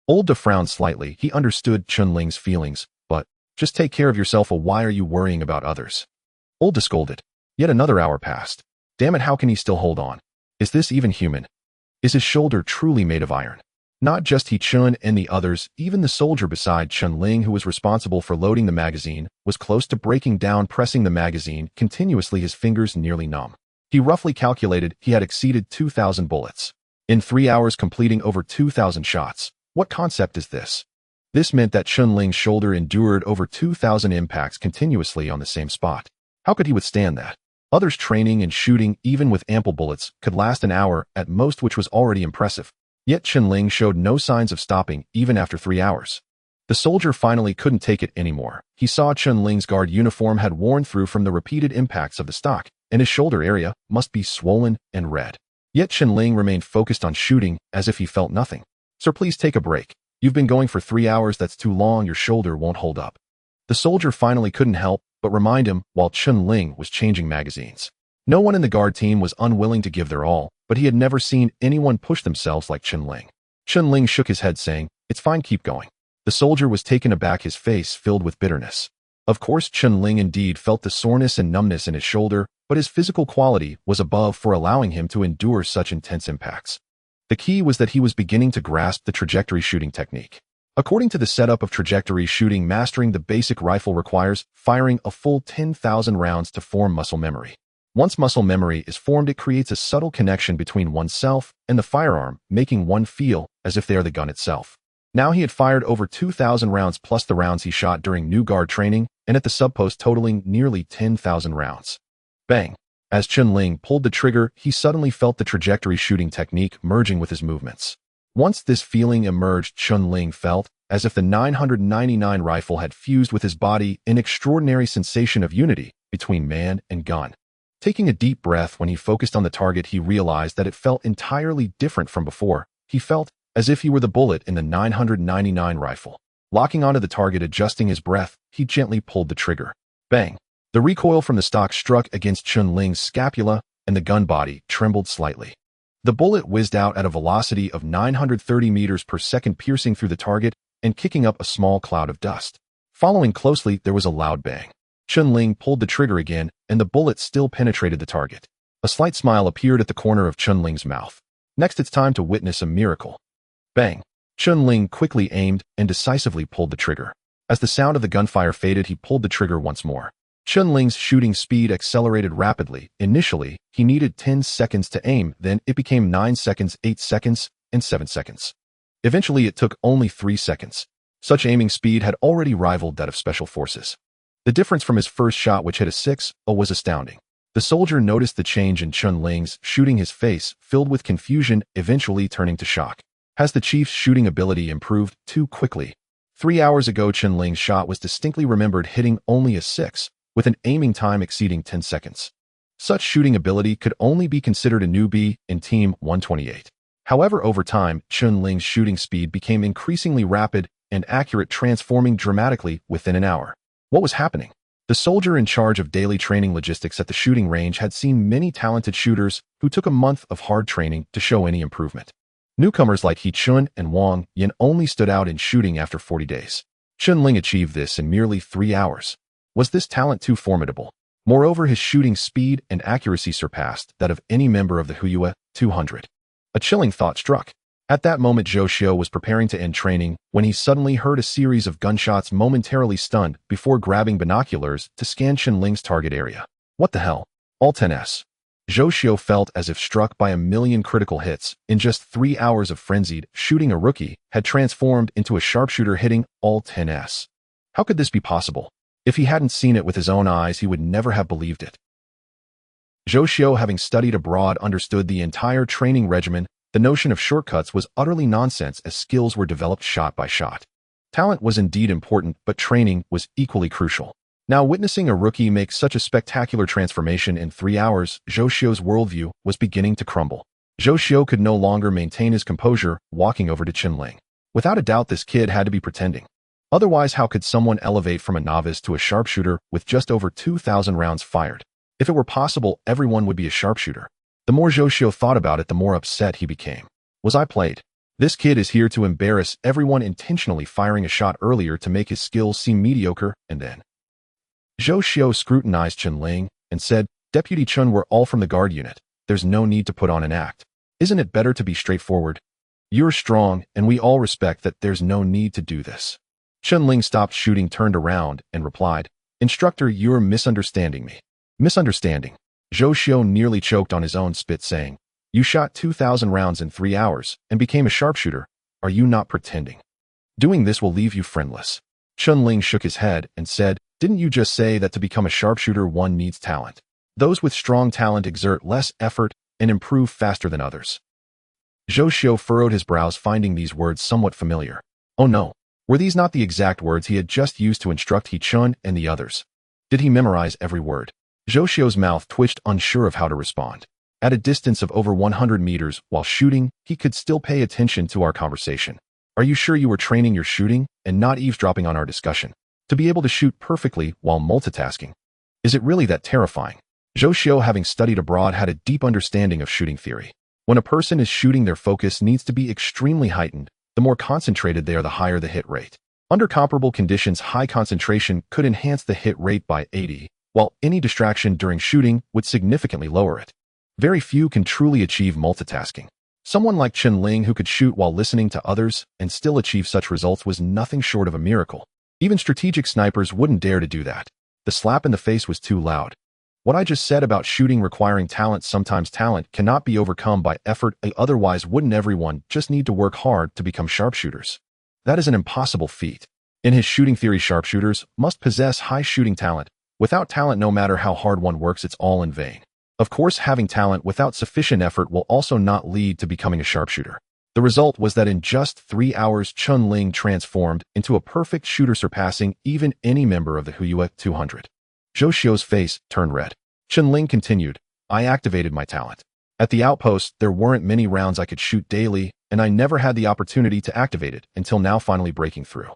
Olda frowned slightly. He understood Chen Ling's feelings, but just take care of yourself. Why are you worrying about others? Olda scolded. Yet another hour passed. Damn it, how can he still hold on? Is this even human? Is his shoulder truly made of iron? Not just He-chun and the others, even the soldier beside Chen Ling, who was responsible for loading the magazine, was close to breaking down, pressing the magazine continuously, his fingers nearly numb. He roughly calculated he had exceeded 2,000 bullets. In 3 hours, completing over 2,000 shots. What concept is this? This meant that Chen Ling's shoulder endured over 2,000 impacts continuously on the same spot. How could he withstand that? Others training and shooting, even with ample bullets, could last an hour at most, which was already impressive. Yet Chen Ling showed no signs of stopping, even after 3 hours. The soldier finally couldn't take it anymore. He saw Chen Ling's guard uniform had worn through from the repeated impacts of the stock, and his shoulder area must be swollen and red. Yet Chen Ling remained focused on shooting, as if he felt nothing. "Sir, please take a break. You've been going for 3 hours. That's too long. Your shoulder won't hold up." The soldier finally couldn't help but remind him while Chen Ling was changing magazines. No one in the guard team was unwilling to give their all, but he had never seen anyone push themselves like Chen Ling. Chen Ling shook his head, saying, "It's fine, keep going." The soldier was taken aback, his face filled with bitterness. Of course, Chen Ling indeed felt the soreness and numbness in his shoulder, but his physical quality was above for allowing him to endure such intense impacts. The key was that he was beginning to grasp the trajectory shooting technique. According to the setup of trajectory shooting, mastering the basic rifle requires firing a full 10,000 rounds to form muscle memory. Once muscle memory is formed, it creates a subtle connection between oneself and the firearm, making one feel as if they are the gun itself. Now he had fired over 2,000 rounds plus the rounds he shot during new guard training, and at the subpost totaling nearly 10,000 rounds. Bang! As Chen Ling pulled the trigger, he suddenly felt the trajectory shooting technique merging with his movements. Once this feeling emerged, Chen Ling felt as if the 999 rifle had fused with his body, an extraordinary sensation of unity between man and gun. Taking a deep breath when he focused on the target, he realized that it felt entirely different from before. He felt as if he were the bullet in the 999 rifle. Locking onto the target, adjusting his breath, he gently pulled the trigger. Bang! The recoil from the stock struck against Chen Ling's scapula, and the gun body trembled slightly. The bullet whizzed out at a velocity of 930 meters per second, piercing through the target and kicking up a small cloud of dust. Following closely, there was a loud bang. Chen Ling pulled the trigger again, and the bullet still penetrated the target. A slight smile appeared at the corner of Chen Ling's mouth. Next, it's time to witness a miracle. Bang! Chen Ling quickly aimed and decisively pulled the trigger. As the sound of the gunfire faded, he pulled the trigger once more. Chen Ling's shooting speed accelerated rapidly. Initially, he needed 10 seconds to aim, then it became 9 seconds, 8 seconds, and 7 seconds. Eventually, it took only 3 seconds. Such aiming speed had already rivaled that of special forces. The difference from his first shot, which hit a 6, was astounding. The soldier noticed the change in Chen Ling's shooting, his face filled with confusion, eventually turning to shock. Has the chief's shooting ability improved too quickly? 3 hours ago, Chen Ling's shot was distinctly remembered hitting only a 6, with an aiming time exceeding 10 seconds. Such shooting ability could only be considered a newbie in Team 128. However, over time, Chen Ling's shooting speed became increasingly rapid and accurate, transforming dramatically within an hour. What was happening? The soldier in charge of daily training logistics at the shooting range had seen many talented shooters who took a month of hard training to show any improvement. Newcomers like He Chun and Wang Yin only stood out in shooting after 40 days. Chen Ling achieved this in merely 3 hours. Was this talent too formidable? Moreover, his shooting speed and accuracy surpassed that of any member of the Huiyue 200. A chilling thought struck. At that moment, Zhou Xiu was preparing to end training when he suddenly heard a series of gunshots, momentarily stunned before grabbing binoculars to scan Chen Ling's target area. What the hell? All 10s. Zhou Xiu felt as if struck by a million critical hits. In just 3 hours of frenzied shooting, a rookie had transformed into a sharpshooter hitting all 10s. How could this be possible? If he hadn't seen it with his own eyes, he would never have believed it. Zhou Xiu, having studied abroad, understood the entire training regimen. The notion of shortcuts was utterly nonsense, as skills were developed shot by shot. Talent was indeed important, but training was equally crucial. Now, witnessing a rookie make such a spectacular transformation in 3 hours, Zhou Xiu's worldview was beginning to crumble. Zhou Xiu could no longer maintain his composure, walking over to Chen Ling. Without a doubt, this kid had to be pretending. Otherwise, how could someone elevate from a novice to a sharpshooter with just over 2,000 rounds fired? If it were possible, everyone would be a sharpshooter. The more Zhou Xiu thought about it, the more upset he became. Was I played? This kid is here to embarrass everyone, intentionally firing a shot earlier to make his skills seem mediocre, and then. Zhou Xiu scrutinized Chen Ling and said, Deputy Chen, we're all from the guard unit. There's no need to put on an act. Isn't it better to be straightforward? You're strong, and we all respect that. There's no need to do this. Chen Ling stopped shooting, turned around, and replied, Instructor, you're misunderstanding me. Misunderstanding. Zhou Xiu nearly choked on his own spit, saying, You shot 2,000 rounds in 3 hours and became a sharpshooter. Are you not pretending? Doing this will leave you friendless. Chen Ling shook his head and said, Didn't you just say that to become a sharpshooter one needs talent? Those with strong talent exert less effort and improve faster than others. Zhou Xiu furrowed his brows, finding these words somewhat familiar. Oh no, were these not the exact words he had just used to instruct He Chun and the others? Did he memorize every word? Zhou Xiu's mouth twitched, unsure of how to respond. At a distance of over 100 meters, while shooting, he could still pay attention to our conversation. Are you sure you were training your shooting and not eavesdropping on our discussion? To be able to shoot perfectly while multitasking? Is it really that terrifying? Zhou Xiu, having studied abroad, had a deep understanding of shooting theory. When a person is shooting, their focus needs to be extremely heightened. The more concentrated they are, the higher the hit rate. Under comparable conditions, high concentration could enhance the hit rate by 80, while any distraction during shooting would significantly lower it. Very few can truly achieve multitasking. Someone like Chen Ling, who could shoot while listening to others and still achieve such results, was nothing short of a miracle. Even strategic snipers wouldn't dare to do that. The slap in the face was too loud. What I just said about shooting requiring talent, sometimes talent cannot be overcome by effort, otherwise wouldn't everyone just need to work hard to become sharpshooters? That is an impossible feat. In his shooting theory, sharpshooters must possess high shooting talent. Without talent, no matter how hard one works, it's all in vain. Of course, having talent without sufficient effort will also not lead to becoming a sharpshooter. The result was that in just 3 hours, Chen Ling transformed into a perfect shooter, surpassing even any member of the Huiyue 200. Zhou Xiu's face turned red. Chen Ling continued, I activated my talent. At the outpost, there weren't many rounds I could shoot daily, and I never had the opportunity to activate it until now, finally breaking through.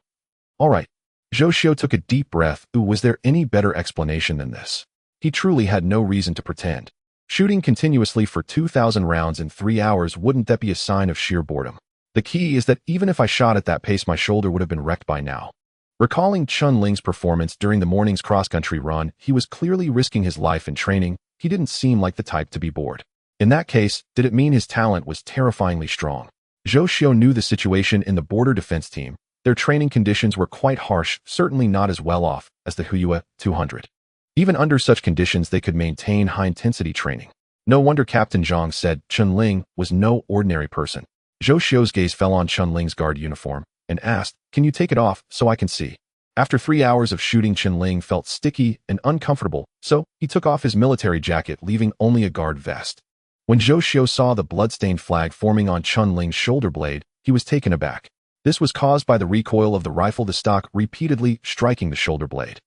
All right. Zhou Xiu took a deep breath. Was there any better explanation than this? He truly had no reason to pretend. Shooting continuously for 2,000 rounds in 3 hours, wouldn't that be a sign of sheer boredom? The key is that even if I shot at that pace, my shoulder would have been wrecked by now. Recalling Chen Ling's performance during the morning's cross-country run, he was clearly risking his life in training. He didn't seem like the type to be bored. In that case, did it mean his talent was terrifyingly strong? Zhou Xiu knew the situation in the border defense team. Their training conditions were quite harsh, certainly not as well off as the Huiyue 200. Even under such conditions, they could maintain high-intensity training. No wonder Captain Zhang said Chen Ling was no ordinary person. Zhou Xiu's gaze fell on Chen Ling's guard uniform and asked, "Can you take it off so I can see?" After 3 hours of shooting, Chen Ling felt sticky and uncomfortable, so he took off his military jacket, leaving only a guard vest. When Zhou Xiu saw the blood-stained flag forming on Chen Ling's shoulder blade, he was taken aback. This was caused by the recoil of the rifle, the stock repeatedly striking the shoulder blade.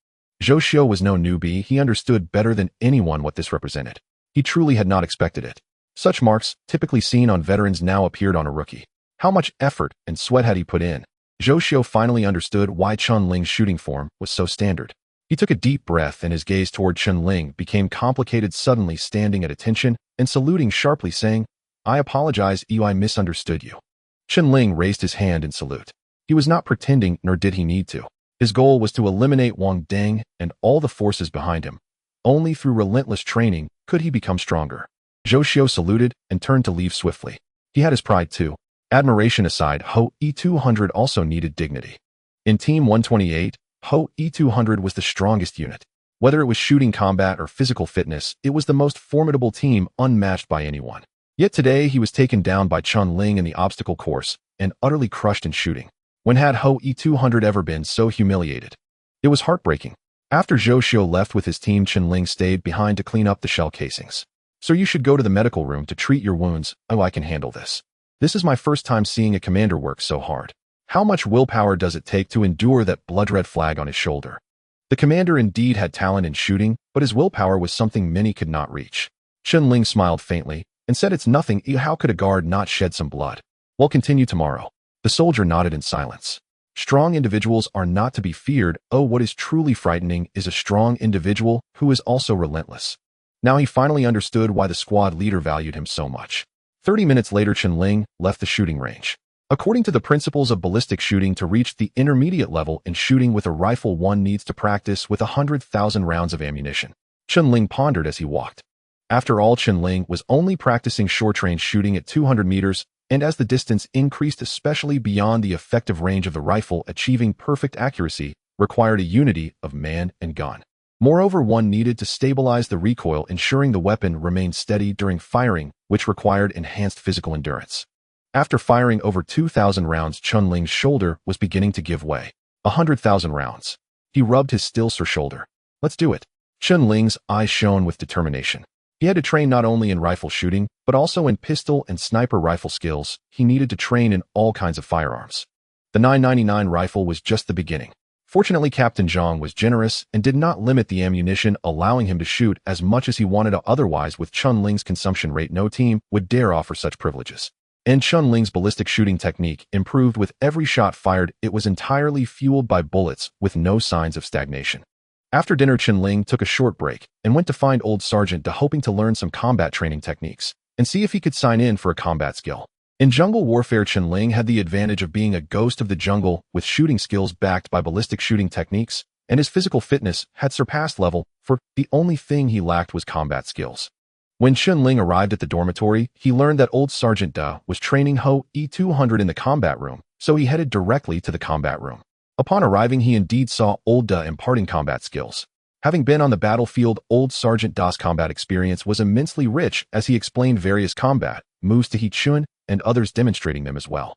Zhou Xiu was no newbie. He understood better than anyone what this represented. He truly had not expected it. Such marks, typically seen on veterans, now appeared on a rookie. How much effort and sweat had he put in? Zhou Xiu finally understood why Chen Ling's shooting form was so standard. He took a deep breath and his gaze toward Chen Ling became complicated, suddenly standing at attention and saluting sharply, saying, "I apologize, I misunderstood you." Chen Ling raised his hand in salute. He was not pretending, nor did he need to. His goal was to eliminate Wang Deng and all the forces behind him. Only through relentless training could he become stronger. Zhou Xiu saluted and turned to leave swiftly. He had his pride too. Admiration aside, Ho E200 also needed dignity. In Team 128, Ho E200 was the strongest unit. Whether it was shooting, combat, or physical fitness, it was the most formidable team, unmatched by anyone. Yet today he was taken down by Chen Ling in the obstacle course and utterly crushed in shooting. When had Ho E200 ever been so humiliated? It was heartbreaking. After Zhou Xiu left with his team, Chen Ling stayed behind to clean up the shell casings. "So you should go to the medical room to treat your wounds. Oh, I can handle this. This is my first time seeing a commander work so hard. How much willpower does it take to endure that blood-red flag on his shoulder?" The commander indeed had talent in shooting, but his willpower was something many could not reach. Chen Ling smiled faintly and said, "It's nothing. How could a guard not shed some blood? We'll continue tomorrow." The soldier nodded in silence. Strong individuals are not to be feared. Oh, what is truly frightening is a strong individual who is also relentless. Now he finally understood why the squad leader valued him so much. 30 minutes later, Chen Ling left the shooting range. According to the principles of ballistic shooting, to reach the intermediate level in shooting with a rifle, one needs to practice with 100,000 rounds of ammunition. Chen Ling pondered as he walked. After all, Chen Ling was only practicing short-range shooting at 200 meters, and as the distance increased, especially beyond the effective range of the rifle, achieving perfect accuracy required a unity of man and gun. Moreover, one needed to stabilize the recoil, ensuring the weapon remained steady during firing, which required enhanced physical endurance. After firing over 2,000 rounds, Chen Ling's shoulder was beginning to give way. 100,000 rounds. He rubbed his still sore shoulder. "Let's do it." Chen Ling's eyes shone with determination. He had to train not only in rifle shooting, but also in pistol and sniper rifle skills. He needed to train in all kinds of firearms. The 999 rifle was just the beginning. Fortunately, Captain Zhang was generous and did not limit the ammunition, allowing him to shoot as much as he wanted. Otherwise, with Chen Ling's consumption rate, no team would dare offer such privileges. And Chen Ling's ballistic shooting technique improved with every shot fired. It was entirely fueled by bullets, with no signs of stagnation. After dinner, Chen Ling took a short break and went to find old Sergeant Da, hoping to learn some combat training techniques and see if he could sign in for a combat skill. In jungle warfare, Chen Ling had the advantage of being a ghost of the jungle with shooting skills backed by ballistic shooting techniques, and his physical fitness had surpassed level, for the only thing he lacked was combat skills. When Chen Ling arrived at the dormitory, he learned that old Sergeant Da was training Ho E200 in the combat room, so he headed directly to the combat room. Upon arriving, he indeed saw old Da imparting combat skills. Having been on the battlefield, old Sergeant Da's combat experience was immensely rich as he explained various combat moves to He Chun and others, demonstrating them as well.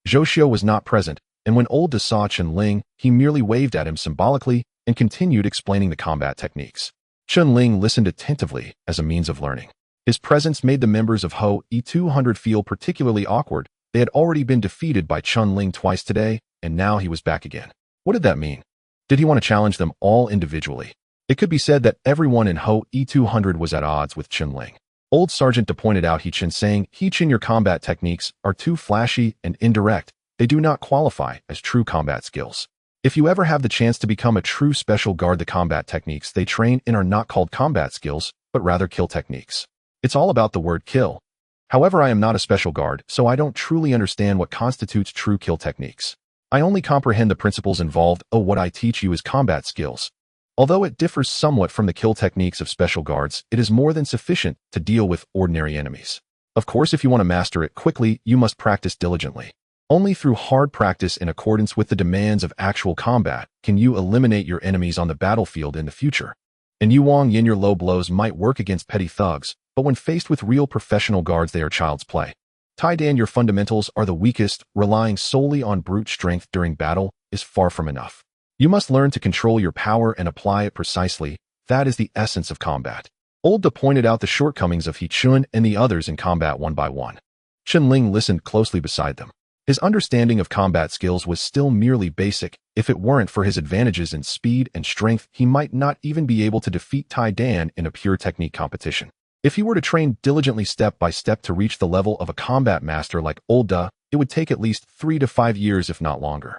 Zhou Xiu was not present, and when old Da saw Chen Ling, he merely waved at him symbolically and continued explaining the combat techniques. Chen Ling listened attentively as a means of learning. His presence made the members of Ho E200 feel particularly awkward. They had already been defeated by Chen Ling twice today, and now he was back again. What did that mean? Did he want to challenge them all individually? It could be said that everyone in Ho E200 was at odds with Chen Ling. Old Sergeant Da pointed out He Chen, saying, "He Chen, your combat techniques are too flashy and indirect. They do not qualify as true combat skills. If you ever have the chance to become a true special guard, the combat techniques they train in are not called combat skills, but rather kill techniques. It's all about the word kill. However, I am not a special guard, so I don't truly understand what constitutes true kill techniques. I only comprehend the principles involved. Oh, what I teach you is combat skills. Although it differs somewhat from the kill techniques of special guards, it is more than sufficient to deal with ordinary enemies. Of course, if you want to master it quickly, you must practice diligently. Only through hard practice in accordance with the demands of actual combat can you eliminate your enemies on the battlefield in the future. In Yuang Yin, your low blows might work against petty thugs, but when faced with real professional guards, they are child's play. Taidan, your fundamentals are the weakest. Relying solely on brute strength during battle is far from enough. You must learn to control your power and apply it precisely. That is the essence of combat. Old Da pointed out the shortcomings of He Chun and the others in combat one by one. Chen Ling listened closely beside them. His understanding of combat skills was still merely basic. If it weren't for his advantages in speed and strength, he might not even be able to defeat Taidan in a pure technique competition. If he were to train diligently step by step to reach the level of a combat master like Old Da, it would take at least 3 to 5 years, if not longer.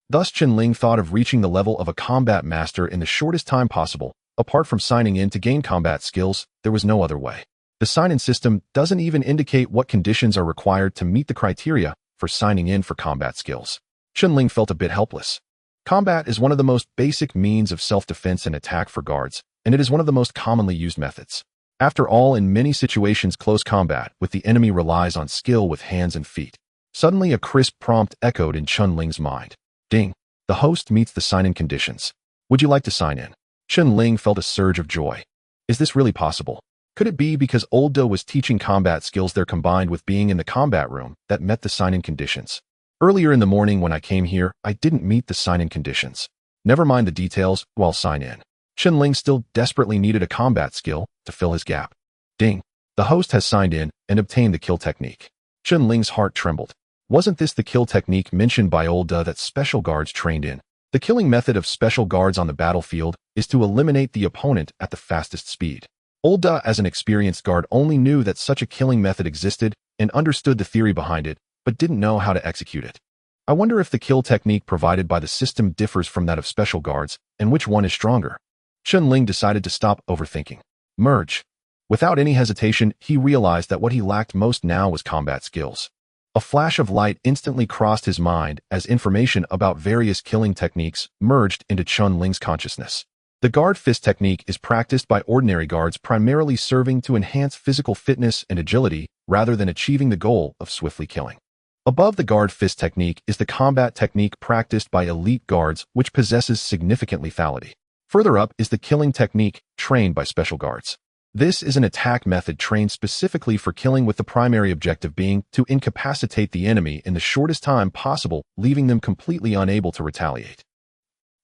Thus, Chen Ling thought of reaching the level of a combat master in the shortest time possible. Apart from signing in to gain combat skills, there was no other way. The sign-in system doesn't even indicate what conditions are required to meet the criteria for signing in for combat skills. Chen Ling felt a bit helpless. Combat is one of the most basic means of self-defense and attack for guards, and it is one of the most commonly used methods. After all, in many situations, close combat with the enemy relies on skill with hands and feet. Suddenly, a crisp prompt echoed in Chen Ling's mind. Ding! The host meets the sign-in conditions. Would you like to sign in? Chen Ling felt a surge of joy. Is this really possible? Could it be because Old Da was teaching combat skills there combined with being in the combat room that met the sign-in conditions? Earlier in the morning when I came here, I didn't meet the sign-in conditions. Never mind the details, I'll sign in. Chen Ling still desperately needed a combat skill to fill his gap. Ding! The host has signed in and obtained the kill technique. Chen Ling's heart trembled. Wasn't this the kill technique mentioned by Old Da that special guards trained in? The killing method of special guards on the battlefield is to eliminate the opponent at the fastest speed. Old Da, as an experienced guard, only knew that such a killing method existed and understood the theory behind it, but didn't know how to execute it. I wonder if the kill technique provided by the system differs from that of special guards, and which one is stronger. Chen Ling decided to stop overthinking. Merge. Without any hesitation, he realized that what he lacked most now was combat skills. A flash of light instantly crossed his mind as information about various killing techniques merged into Chen Ling's consciousness. The guard fist technique is practiced by ordinary guards, primarily serving to enhance physical fitness and agility rather than achieving the goal of swiftly killing. Above the guard fist technique is the combat technique practiced by elite guards, which possesses significant lethality. Further up is the killing technique trained by special guards. This is an attack method trained specifically for killing, with the primary objective being to incapacitate the enemy in the shortest time possible, leaving them completely unable to retaliate.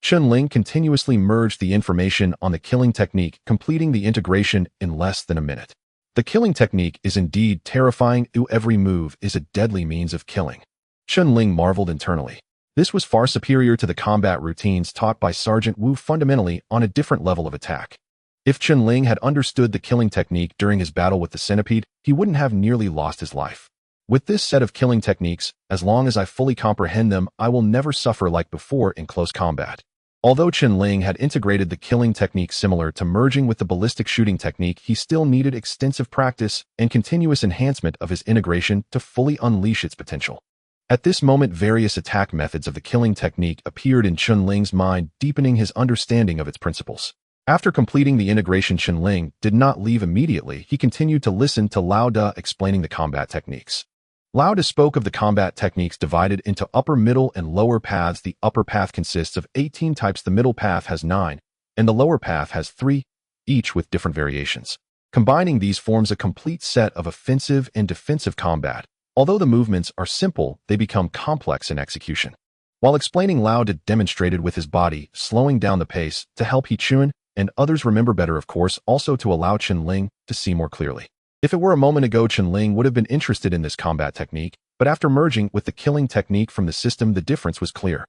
Chen Ling continuously merged the information on the killing technique, completing the integration in less than a minute. The killing technique is indeed terrifying. Every move is a deadly means of killing. Chen Ling marveled internally. This was far superior to the combat routines taught by Sergeant Wu, fundamentally on a different level of attack. If Chen Ling had understood the killing technique during his battle with the Centipede, he wouldn't have nearly lost his life. With this set of killing techniques, as long as I fully comprehend them, I will never suffer like before in close combat. Although Chen Ling had integrated the killing technique similar to merging with the ballistic shooting technique, he still needed extensive practice and continuous enhancement of his integration to fully unleash its potential. At this moment, various attack methods of the killing technique appeared in Chen Ling's mind, deepening his understanding of its principles. After completing the integration, Chen Ling did not leave immediately. He continued to listen to Lao Da explaining the combat techniques. Lao Da spoke of the combat techniques divided into upper, middle, and lower paths. The upper path consists of 18 types, the middle path has 9, and the lower path has 3, each with different variations. Combining these forms a complete set of offensive and defensive combat. Although the movements are simple, they become complex in execution. While explaining, Lao Da demonstrated with his body, slowing down the pace to help He Chun and others remember better, of course, also to allow Chen Ling to see more clearly. If it were a moment ago, Chen Ling would have been interested in this combat technique, but after merging with the killing technique from the system, the difference was clear.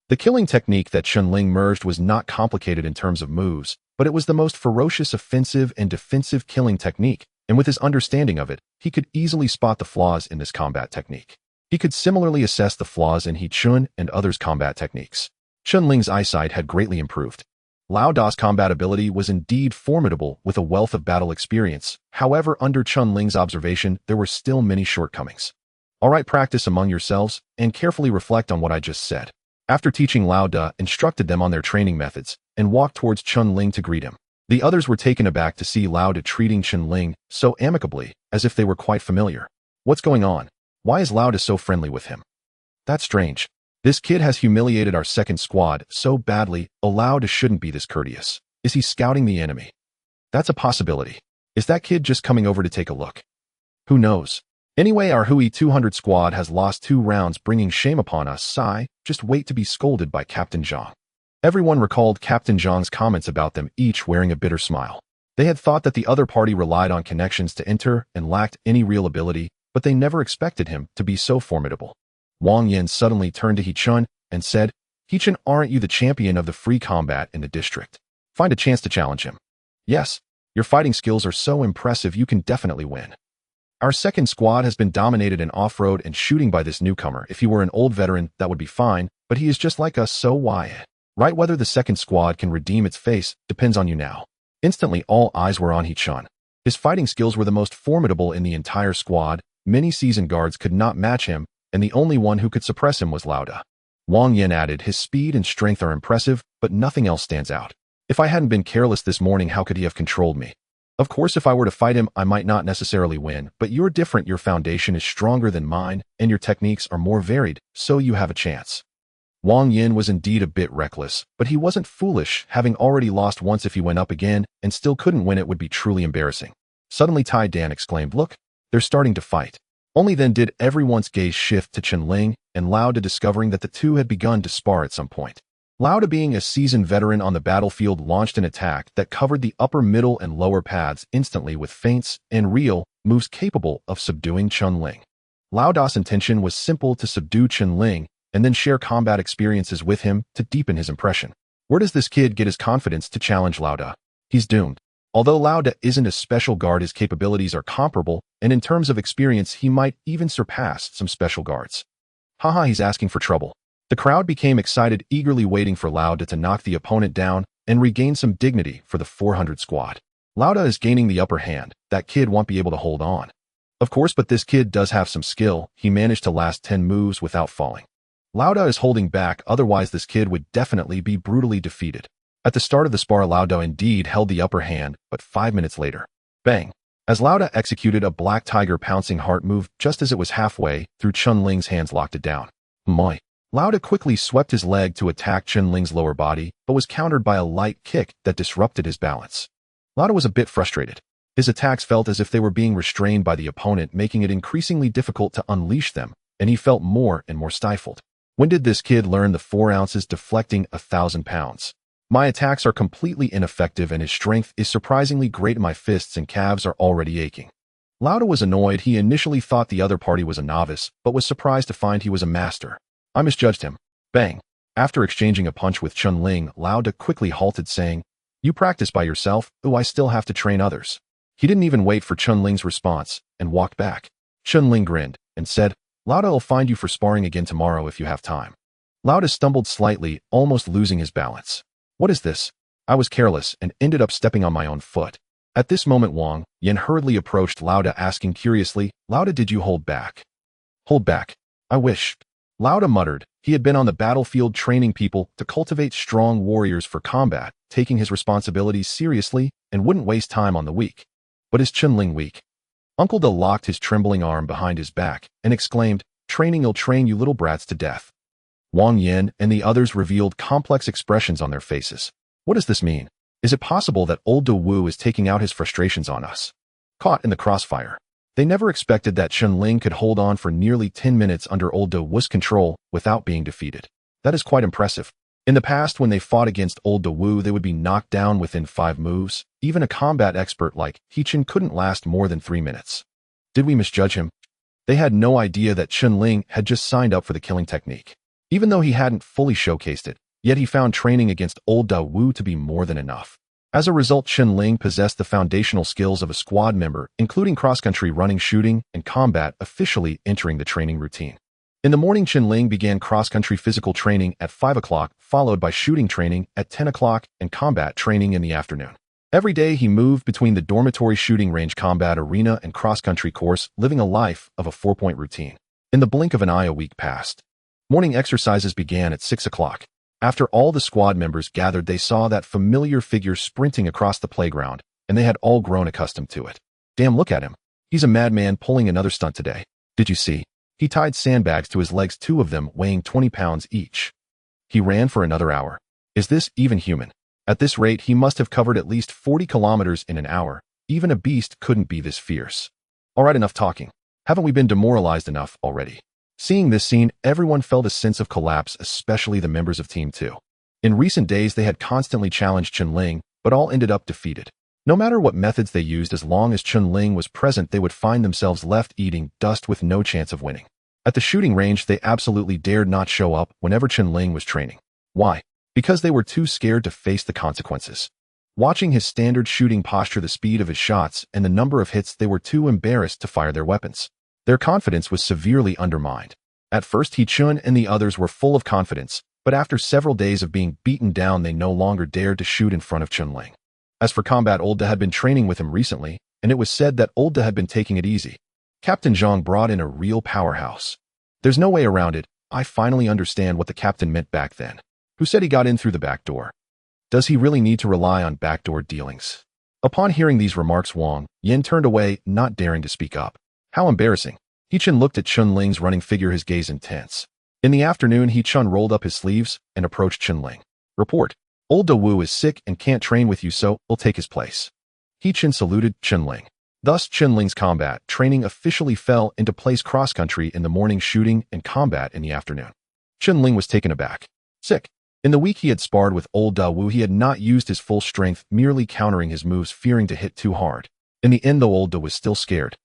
The killing technique that Chen Ling merged was not complicated in terms of moves, but it was the most ferocious offensive and defensive killing technique, and with his understanding of it, he could easily spot the flaws in this combat technique. He could similarly assess the flaws in He Chun and others' combat techniques. Chen Ling's eyesight had greatly improved. Lao Da's combat ability was indeed formidable with a wealth of battle experience. However, under Chen Ling's observation, there were still many shortcomings. Alright, practice among yourselves and carefully reflect on what I just said. After teaching, Lao Da instructed them on their training methods and walked towards Chen Ling to greet him. The others were taken aback to see Lao Da treating Chen Ling so amicably, as if they were quite familiar. What's going on? Why is Lao Da so friendly with him? That's strange. This kid has humiliated our second squad so badly, Lauda shouldn't be this courteous. Is he scouting the enemy? That's a possibility. Is that kid just coming over to take a look? Who knows? Anyway, our Hui 200 squad has lost 2 rounds, bringing shame upon us. Sigh, just wait to be scolded by Captain Zhang. Everyone recalled Captain Zhang's comments about them, each wearing a bitter smile. They had thought that the other party relied on connections to enter and lacked any real ability, but they never expected him to be so formidable. Wang Yin suddenly turned to He Chun and said, He Chun, aren't you the champion of the free combat in the district? Find a chance to challenge him. Yes, your fighting skills are so impressive you can definitely win. Our second squad has been dominated in off-road and shooting by this newcomer. If he were an old veteran, that would be fine, but he is just like us, so why? Right, whether the second squad can redeem its face depends on you now. Instantly, all eyes were on He Chun. His fighting skills were the most formidable in the entire squad. Many seasoned guards could not match him, and the only one who could suppress him was Lauda. Wang Yin added, his speed and strength are impressive, but nothing else stands out. If I hadn't been careless this morning, how could he have controlled me? Of course, if I were to fight him, I might not necessarily win, but you're different. Your foundation is stronger than mine, and your techniques are more varied, so you have a chance. Wang Yin was indeed a bit reckless, but he wasn't foolish. Having already lost once, if he went up again and still couldn't win, it would be truly embarrassing. Suddenly, Tai Dan exclaimed, look, they're starting to fight. Only then did everyone's gaze shift to Chen Ling and Lauda, discovering that the two had begun to spar at some point. Lauda, being a seasoned veteran on the battlefield, launched an attack that covered the upper, middle, and lower paths instantly with feints and real moves capable of subduing Chen Ling. Lauda's intention was simple, to subdue Chen Ling and then share combat experiences with him to deepen his impression. Where does this kid get his confidence to challenge Lauda? He's doomed. Although Lauda isn't a special guard, his capabilities are comparable, and in terms of experience, he might even surpass some special guards. Haha, he's asking for trouble. The crowd became excited, eagerly waiting for Lauda to knock the opponent down and regain some dignity for the 400 squad. Lauda is gaining the upper hand. That kid won't be able to hold on. Of course, but this kid does have some skill. He managed to last 10 moves without falling. Lauda is holding back, otherwise this kid would definitely be brutally defeated. At the start of the spar, Lauda indeed held the upper hand, but 5 minutes later, bang! As Lauda executed a black tiger pouncing heart move just as it was halfway through, Chen Ling's hands locked it down. Moi! Lauda quickly swept his leg to attack Chen Ling's lower body, but was countered by a light kick that disrupted his balance. Lauda was a bit frustrated. His attacks felt as if they were being restrained by the opponent, making it increasingly difficult to unleash them, and he felt more and more stifled. When did this kid learn the 4 ounces deflecting 1,000 pounds? My attacks are completely ineffective and his strength is surprisingly great. My fists and calves are already aching. Lauda was annoyed. He initially thought the other party was a novice, but was surprised to find he was a master. I misjudged him. Bang! After exchanging a punch with Chen Ling, Lauda quickly halted, saying, you practice by yourself, I still have to train others. He didn't even wait for Chen Ling's response and walked back. Chen Ling grinned and said, Lauda, I'll find you for sparring again tomorrow if you have time. Lauda stumbled slightly, almost losing his balance. What is this? I was careless and ended up stepping on my own foot. At this moment, Wang Yin hurriedly approached Lauda, asking curiously, Lauda, did you hold back? Hold back? I wish. Lauda muttered. He had been on the battlefield training people to cultivate strong warriors for combat, taking his responsibilities seriously, and wouldn't waste time on the weak. But is Chen Ling weak? Uncle Da locked his trembling arm behind his back and exclaimed, training'll train you little brats to death. Wang Yin and the others revealed complex expressions on their faces. What does this mean? Is it possible that old Da Wu is taking out his frustrations on us? Caught in the crossfire. They never expected that Chen Ling could hold on for nearly 10 minutes under old Da Wu's control without being defeated. That is quite impressive. In the past, when they fought against old Da Wu, they would be knocked down within 5 moves. Even a combat expert like He Chun couldn't last more than 3 minutes. Did we misjudge him? They had no idea that Chen Ling had just signed up for the killing technique. Even though he hadn't fully showcased it, yet he found training against old Da Wu to be more than enough. As a result, Chen Ling possessed the foundational skills of a squad member, including cross-country running, shooting, and combat, officially entering the training routine. In the morning, Chen Ling began cross-country physical training at 5 o'clock, followed by shooting training at 10 o'clock and combat training in the afternoon. Every day, he moved between the dormitory, shooting range, combat arena, and cross-country course, living a life of a 4-point routine. In the blink of an eye, a week passed. Morning exercises began at 6 o'clock. After all the squad members gathered, they saw that familiar figure sprinting across the playground, and they had all grown accustomed to it. Damn, look at him. He's a madman pulling another stunt today. Did you see? He tied sandbags to his legs, 2 of them weighing 20 pounds each. He ran for another hour. Is this even human? At this rate, he must have covered at least 40 kilometers in an hour. Even a beast couldn't be this fierce. All right, enough talking. Haven't we been demoralized enough already? Seeing this scene, everyone felt a sense of collapse, especially the members of Team 2. In recent days, they had constantly challenged Chen Ling, but all ended up defeated. No matter what methods they used, as long as Chen Ling was present, they would find themselves left eating dust with no chance of winning. At the shooting range, they absolutely dared not show up whenever Chen Ling was training. Why? Because they were too scared to face the consequences. Watching his standard shooting posture, the speed of his shots, and the number of hits, they were too embarrassed to fire their weapons. Their confidence was severely undermined. At first, He-chun and the others were full of confidence, but after several days of being beaten down, they no longer dared to shoot in front of Chen Ling. As for combat, Olda had been training with him recently, and it was said that Olda had been taking it easy. Captain Zhang brought in a real powerhouse. There's no way around it. I finally understand what the captain meant back then. Who said he got in through the back door? Does he really need to rely on backdoor dealings? Upon hearing these remarks, Wang Yin turned away, not daring to speak up. How embarrassing. He-chun looked at Chen Ling's running figure, his gaze intense. In the afternoon, He-chun rolled up his sleeves and approached Chen Ling. Report. Old Da Wu is sick and can't train with you, so we'll take his place. He-chun saluted Chen Ling. Thus, Chen Ling's combat training officially fell into place: cross-country in the morning, shooting and combat in the afternoon. Chen Ling was taken aback. Sick. In the week he had sparred with old Da Wu, he had not used his full strength, merely countering his moves, fearing to hit too hard. In the end, though, old Da was still scared.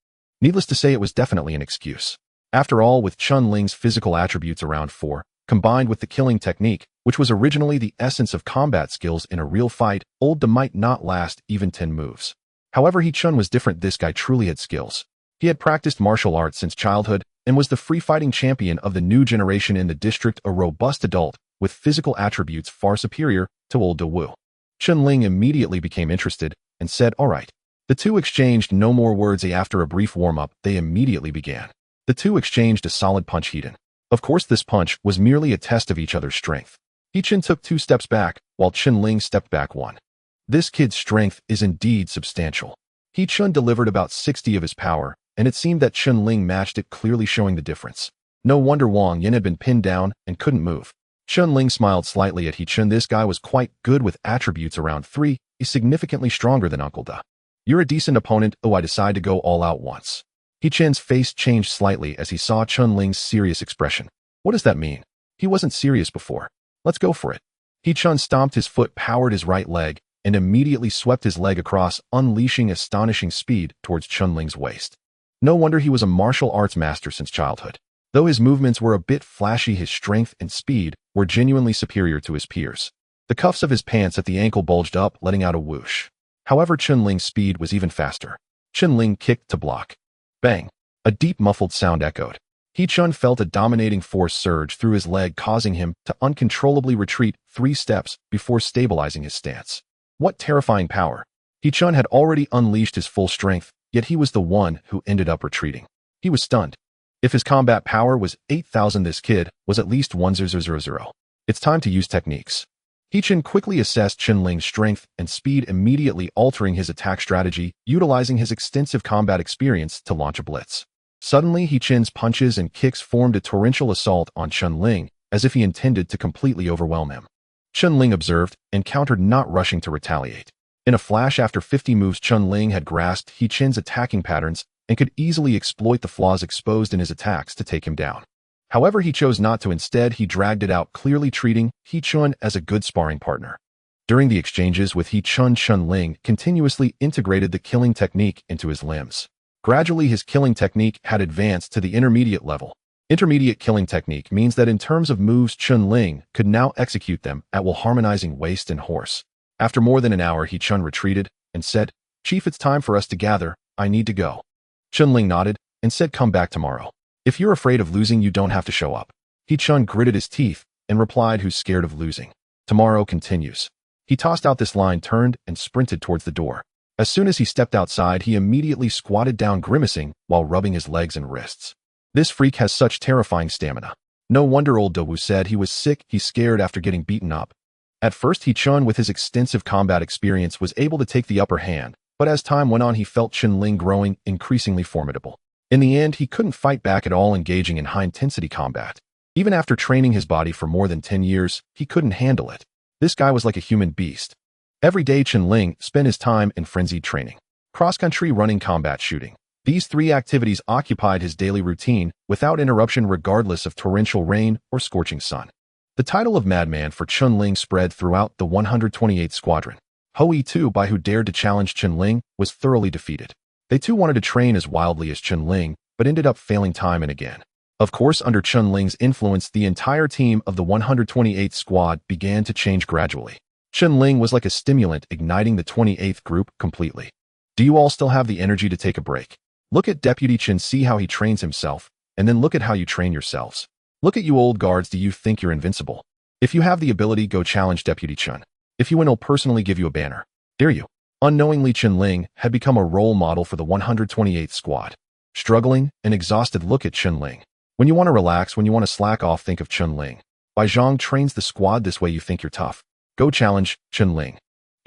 Needless to say, it was definitely an excuse. After all, with Chen Ling's physical attributes around 4, combined with the killing technique, which was originally the essence of combat skills in a real fight, old Da might not last even 10 moves. However, He-chun was different. This guy truly had skills. He had practiced martial arts since childhood and was the free-fighting champion of the new generation in the district, a robust adult with physical attributes far superior to old Da Wu. Chen Ling immediately became interested and said, "All right." The two exchanged no more words. After a brief warm-up, they immediately began. The two exchanged a solid punch. He-chun. Of course, this punch was merely a test of each other's strength. He-chun took 2 steps back, while Chen Ling stepped back 1. This kid's strength is indeed substantial. He-chun delivered about 60 of his power, and it seemed that Chen Ling matched it, clearly showing the difference. No wonder Wang Yin had been pinned down and couldn't move. Chen Ling smiled slightly at He-chun. This guy was quite good with attributes around 3. He's significantly stronger than Uncle Da. You're a decent opponent. Oh, I decide to go all out once. He-chun's face changed slightly as he saw Chen Ling's serious expression. What does that mean? He wasn't serious before. Let's go for it. He-chun stomped his foot, powered his right leg, and immediately swept his leg across, unleashing astonishing speed towards Chen Ling's waist. No wonder he was a martial arts master since childhood. Though his movements were a bit flashy, his strength and speed were genuinely superior to his peers. The cuffs of his pants at the ankle bulged up, letting out a whoosh. However, Chen Ling's speed was even faster. Chen Ling kicked to block. Bang! A deep muffled sound echoed. He-chun felt a dominating force surge through his leg, causing him to uncontrollably retreat 3 steps before stabilizing his stance. What terrifying power! He-chun had already unleashed his full strength, yet he was the one who ended up retreating. He was stunned. If his combat power was 8,000, this kid was at least 1000. It's time to use techniques. He-chun quickly assessed Chen Ling's strength and speed, immediately altering his attack strategy, utilizing his extensive combat experience to launch a blitz. Suddenly, He-chun's punches and kicks formed a torrential assault on Chen Ling, as if he intended to completely overwhelm him. Chen Ling observed and countered, not rushing to retaliate. In a flash, after 50 moves, Chen Ling had grasped He-chun's attacking patterns and could easily exploit the flaws exposed in his attacks to take him down. However, he chose not to. Instead, he dragged it out, clearly treating He-chun as a good sparring partner. During the exchanges with He-chun, Chen Ling continuously integrated the killing technique into his limbs. Gradually, his killing technique had advanced to the intermediate level. Intermediate killing technique means that in terms of moves, Chen Ling could now execute them at will, harmonizing waist and horse. After more than an hour, He-chun retreated and said, "Chief, it's time for us to gather. I need to go." Chen Ling nodded and said, "Come back tomorrow. If you're afraid of losing, you don't have to show up." He-chun gritted his teeth and replied, "Who's scared of losing? Tomorrow continues." He tossed out this line, turned, and sprinted towards the door. As soon as he stepped outside, he immediately squatted down, grimacing while rubbing his legs and wrists. This freak has such terrifying stamina. No wonder old Da Wu said he was sick. He's scared after getting beaten up. At first, He-chun, with his extensive combat experience, was able to take the upper hand, but as time went on, he felt Chen Ling growing increasingly formidable. In the end, he couldn't fight back at all, engaging in high-intensity combat. Even after training his body for more than 10 years, he couldn't handle it. This guy was like a human beast. Every day, Chen Ling spent his time in frenzied training. Cross-country running, combat shooting. These three activities occupied his daily routine without interruption, regardless of torrential rain or scorching sun. The title of Madman for Chen Ling spread throughout the 128th Squadron. Ho Yi-2, by who dared to challenge Chen Ling, was thoroughly defeated. They too wanted to train as wildly as Chen Ling, but ended up failing time and again. Of course, under Chen Ling's influence, the entire team of the 128th Squad began to change gradually. Chen Ling was like a stimulant, igniting the 28th group completely. Do you all still have the energy to take a break? Look at Deputy Chen, see how he trains himself, and then look at how you train yourselves. Look at you old guards, do you think you're invincible? If you have the ability, go challenge Deputy Chen. If you win, I'll personally give you a banner. Dare you? Unknowingly, Chen Ling had become a role model for the 128th Squad. Struggling and exhausted, look at Chen Ling. When you want to relax, when you want to slack off, think of Chen Ling. Bai Zhang trains the squad this way. You think you're tough? Go challenge Chen Ling.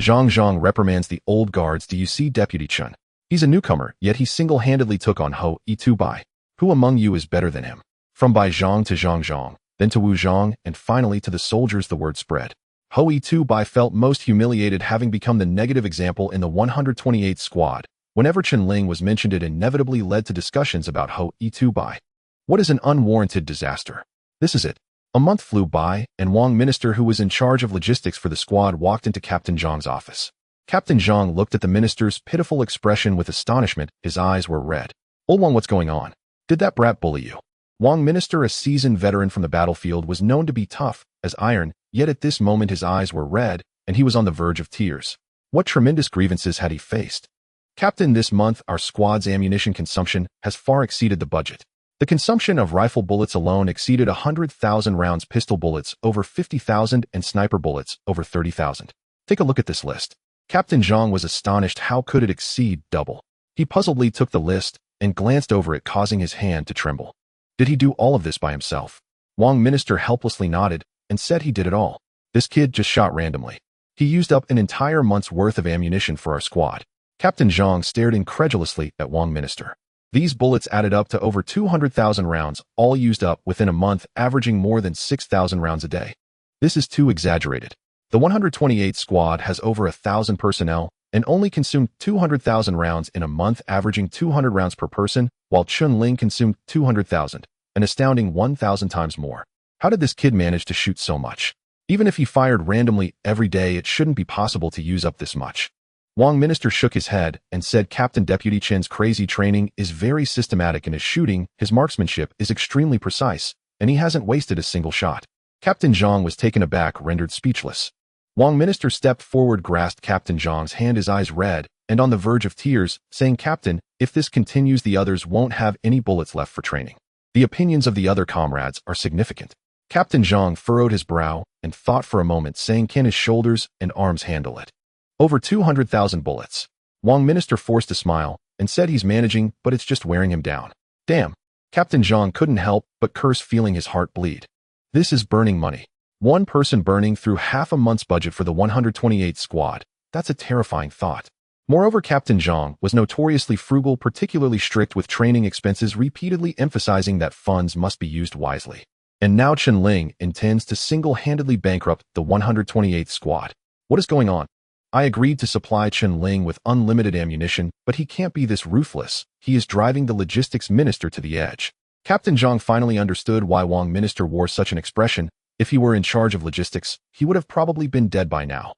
Zhang reprimands the old guards. Do you see Deputy Chen? He's a newcomer, yet he single-handedly took on Ho Yi-2 Bai. Who among you is better than him? From Bai Zhang to Zhang, then to Wu Zhang, and finally to the soldiers, the word spread. Ho Yi-2 Bai felt most humiliated, having become the negative example in the 128th Squad. Whenever Chen Ling was mentioned, it inevitably led to discussions about Ho Yi-2 Bai. What is an unwarranted disaster? This is it. A month flew by, and Wang Minister, who was in charge of logistics for the squad, walked into Captain Zhang's office. Captain Zhang looked at the minister's pitiful expression with astonishment. His eyes were red. Old Wang, what's going on? Did that brat bully you? Wang Minister, a seasoned veteran from the battlefield, was known to be tough as iron, yet at this moment his eyes were red, and he was on the verge of tears. What tremendous grievances had he faced? Captain, this month our squad's ammunition consumption has far exceeded the budget. The consumption of rifle bullets alone exceeded 100,000 rounds, pistol bullets over 50,000, and sniper bullets over 30,000. Take a look at this list. Captain Zhang was astonished. How could it exceed double? He puzzledly took the list and glanced over it, causing his hand to tremble. Did he do all of this by himself? Wang Minister helplessly nodded and said he did it all. This kid just shot randomly. He used up an entire month's worth of ammunition for our squad. Captain Zhang stared incredulously at Wang Minister. These bullets added up to over 200,000 rounds, all used up within a month, averaging more than 6,000 rounds a day. This is too exaggerated. The 128th Squad has over 1,000 personnel and only consumed 200,000 rounds in a month, averaging 200 rounds per person, while Chen Ling consumed 200,000, an astounding 1,000 times more. How did this kid manage to shoot so much? Even if he fired randomly every day, it shouldn't be possible to use up this much. Wang Minister shook his head and said Captain Deputy Chen's crazy training is very systematic, and his shooting, his marksmanship, is extremely precise, and he hasn't wasted a single shot. Captain Zhang was taken aback, rendered speechless. Wang Minister stepped forward, grasped Captain Zhang's hand, his eyes red and on the verge of tears, saying, Captain, if this continues, the others won't have any bullets left for training. The opinions of the other comrades are significant. Captain Zhang furrowed his brow and thought for a moment, saying, can his shoulders and arms handle it? Over 200,000 bullets. Wang Minister forced a smile and said he's managing, but it's just wearing him down. Damn. Captain Zhang couldn't help but curse, feeling his heart bleed. This is burning money. One person burning through half a month's budget for the 128th Squad. That's a terrifying thought. Moreover, Captain Zhang was notoriously frugal, particularly strict with training expenses, repeatedly emphasizing that funds must be used wisely. And now Chen Ling intends to single-handedly bankrupt the 128th Squad. What is going on? I agreed to supply Chen Ling with unlimited ammunition, but he can't be this ruthless. He is driving the logistics minister to the edge. Captain Zhang finally understood why Wang Minister wore such an expression. If he were in charge of logistics, he would have probably been dead by now.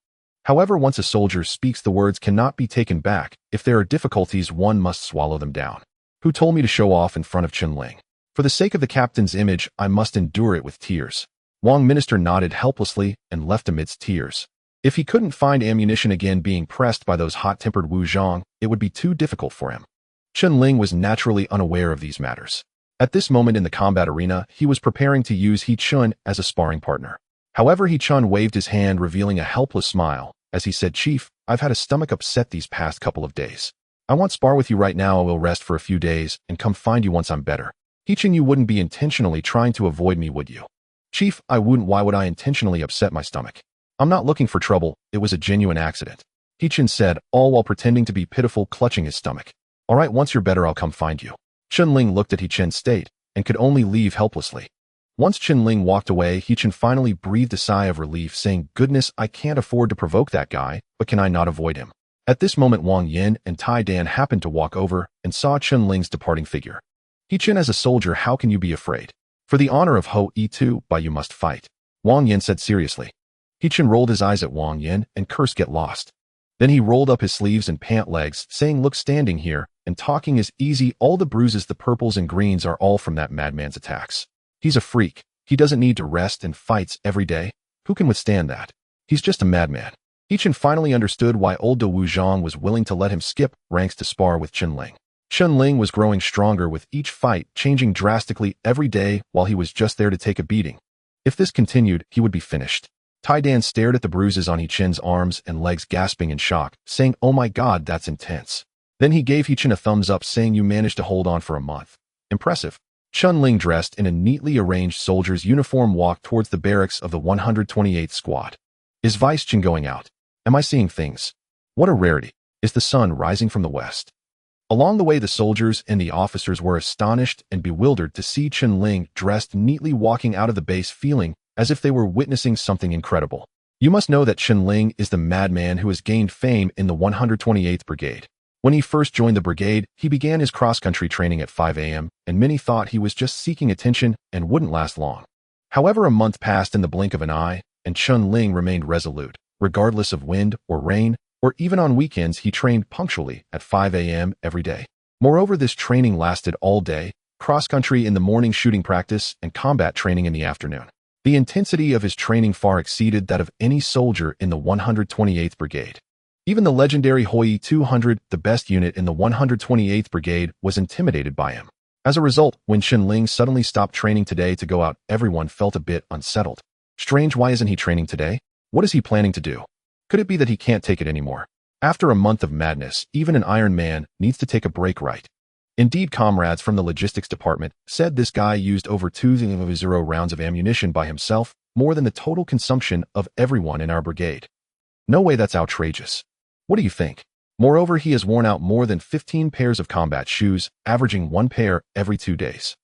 However, once a soldier speaks, the words cannot be taken back. If there are difficulties, one must swallow them down. Who told me to show off in front of Chen Ling? For the sake of the captain's image, I must endure it with tears. Wang Minister nodded helplessly and left amidst tears. If he couldn't find ammunition again, being pressed by those hot-tempered Wu Zhang, it would be too difficult for him. Chen Ling was naturally unaware of these matters. At this moment in the combat arena, he was preparing to use He Chun as a sparring partner. However, He Chun waved his hand, revealing a helpless smile, as he said, Chief, I've had a stomach upset these past couple of days. I won't spar with you right now. I will rest for a few days and come find you once I'm better. He Chun, you wouldn't be intentionally trying to avoid me, would you? Chief, I wouldn't. Why would I intentionally upset my stomach? I'm not looking for trouble. It was a genuine accident. He Chun said, all while pretending to be pitiful, clutching his stomach. All right, once you're better, I'll come find you. Chen Ling looked at He-Chen's state and could only leave helplessly. Once Chen Ling walked away, He-Chen finally breathed a sigh of relief, saying, "Goodness, I can't afford to provoke that guy, but can I not avoid him?" At this moment, Wang Yin and Tai Dan happened to walk over and saw Chen Ling's departing figure. "He-Chen, as a soldier, how can you be afraid? For the honor of Ho-E-2, you must fight," Wang Yin said seriously. He-Chen rolled his eyes at Wang Yin and cursed, "Get lost." Then he rolled up his sleeves and pant legs, saying, "Look, standing here and talking is easy. All the bruises, the purples and greens, are all from that madman's attacks. He's a freak. He doesn't need to rest and fights every day. Who can withstand that? He's just a madman." He-Chen finally understood why old De Wuzhong was willing to let him skip ranks to spar with Chen Ling. Chen Ling was growing stronger with each fight, changing drastically every day while he was just there to take a beating. If this continued, he would be finished. Tai Dan stared at the bruises on He-Chen's arms and legs, gasping in shock, saying, "Oh my God, that's intense." Then he gave He-Chen a thumbs up, saying, "You managed to hold on for a month. Impressive." Chen Ling, dressed in a neatly arranged soldier's uniform, walked towards the barracks of the 128th Squad. "Is Vice Chen going out? Am I seeing things? What a rarity. Is the sun rising from the west?" Along the way, the soldiers and the officers were astonished and bewildered to see Chen Ling dressed neatly walking out of the base, feeling as if they were witnessing something incredible. You must know that Chen Ling is the madman who has gained fame in the 128th Brigade. When he first joined the brigade, he began his cross-country training at 5 a.m., and many thought he was just seeking attention and wouldn't last long. However, a month passed in the blink of an eye, and Chen Ling remained resolute. Regardless of wind or rain, or even on weekends, he trained punctually at 5 a.m. every day. Moreover, this training lasted all day, cross-country in the morning, shooting practice, and combat training in the afternoon. The intensity of his training far exceeded that of any soldier in the 128th Brigade. Even the legendary Hoi 200, the best unit in the 128th Brigade, was intimidated by him. As a result, when Chen Ling suddenly stopped training today to go out, everyone felt a bit unsettled. Strange, why isn't he training today? What is he planning to do? Could it be that he can't take it anymore? After a month of madness, even an Iron Man needs to take a break, right? Indeed, comrades from the logistics department said this guy used over 200 rounds of ammunition by himself, more than the total consumption of everyone in our brigade. No way, that's outrageous. What do you think? Moreover, he has worn out more than 15 pairs of combat shoes, averaging one pair every 2 days.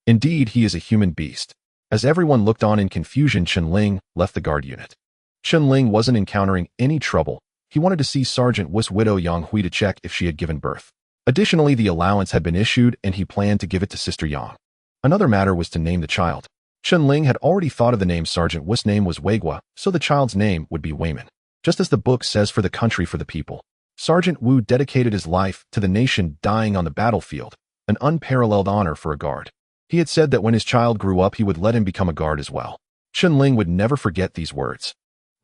Indeed, he is a human beast. As everyone looked on in confusion, Chen Ling left the guard unit. Chen Ling wasn't encountering any trouble. He wanted to see Sergeant Wu's widow Yang Hui to check if she had given birth. Additionally, the allowance had been issued and he planned to give it to Sister Yang. Another matter was to name the child. Chen Ling had already thought of the name. Sergeant Wu's name was Weigua, so the child's name would be Wayman. Just as the book says, for the country, for the people. Sergeant Wu dedicated his life to the nation, dying on the battlefield, an unparalleled honor for a guard. He had said that when his child grew up, he would let him become a guard as well. Chen Ling would never forget these words.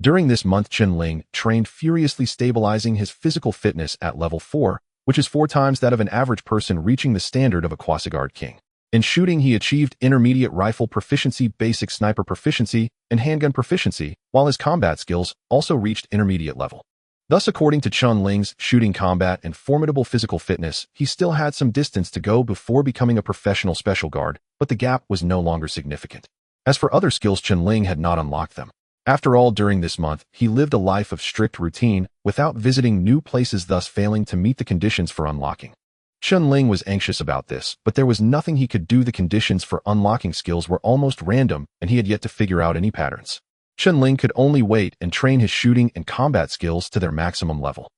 During this month, Chen Ling trained furiously, stabilizing his physical fitness at level 4, which is 4 times that of an average person, reaching the standard of a Quasi-Guard King. In shooting, he achieved intermediate rifle proficiency, basic sniper proficiency, and handgun proficiency, while his combat skills also reached intermediate level. Thus, according to Chen Ling's shooting, combat, and formidable physical fitness, he still had some distance to go before becoming a professional special guard, but the gap was no longer significant. As for other skills, Chen Ling had not unlocked them. After all, during this month, he lived a life of strict routine, without visiting new places, thus failing to meet the conditions for unlocking. Chen Ling was anxious about this, but there was nothing he could do. The conditions for unlocking skills were almost random, and he had yet to figure out any patterns. Chen Ling could only wait and train his shooting and combat skills to their maximum level.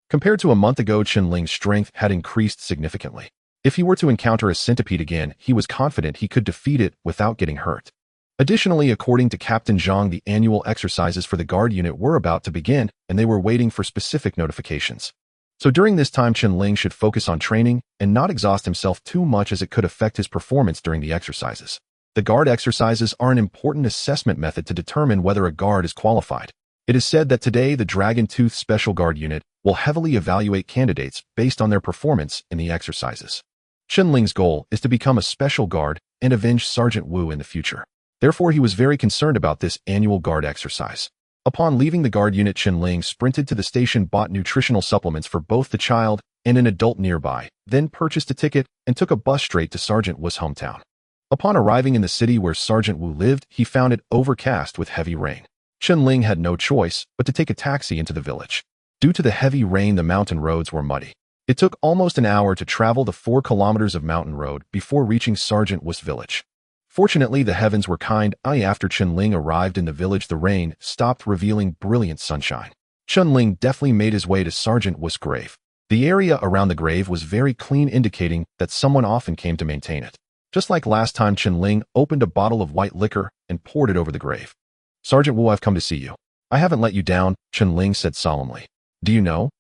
Compared to a month ago, Chen Ling's strength had increased significantly. If he were to encounter a centipede again, he was confident he could defeat it without getting hurt. Additionally, according to Captain Zhang, the annual exercises for the guard unit were about to begin, and they were waiting for specific notifications. So during this time, Chen Ling should focus on training and not exhaust himself too much, as it could affect his performance during the exercises. The guard exercises are an important assessment method to determine whether a guard is qualified. It is said that today the Dragon Tooth Special Guard Unit will heavily evaluate candidates based on their performance in the exercises. Chen Ling's goal is to become a special guard and avenge Sergeant Wu in the future. Therefore, he was very concerned about this annual guard exercise. Upon leaving the guard unit, Chen Ling sprinted to the station, bought nutritional supplements for both the child and an adult nearby, then purchased a ticket and took a bus straight to Sergeant Wu's hometown. Upon arriving in the city where Sergeant Wu lived, he found it overcast with heavy rain. Chen Ling had no choice but to take a taxi into the village. Due to the heavy rain, the mountain roads were muddy. It took almost an hour to travel the 4 kilometers of mountain road before reaching Sergeant Wu's village. Fortunately, the heavens were kind. After Chen Ling arrived in the village, the rain stopped, revealing brilliant sunshine. Chen Ling deftly made his way to Sergeant Wu's grave. The area around the grave was very clean, indicating that someone often came to maintain it. Just like last time, Chen Ling opened a bottle of white liquor and poured it over the grave. "Sergeant Wu, I've come to see you. I haven't let you down," Chen Ling said solemnly. "Do you know?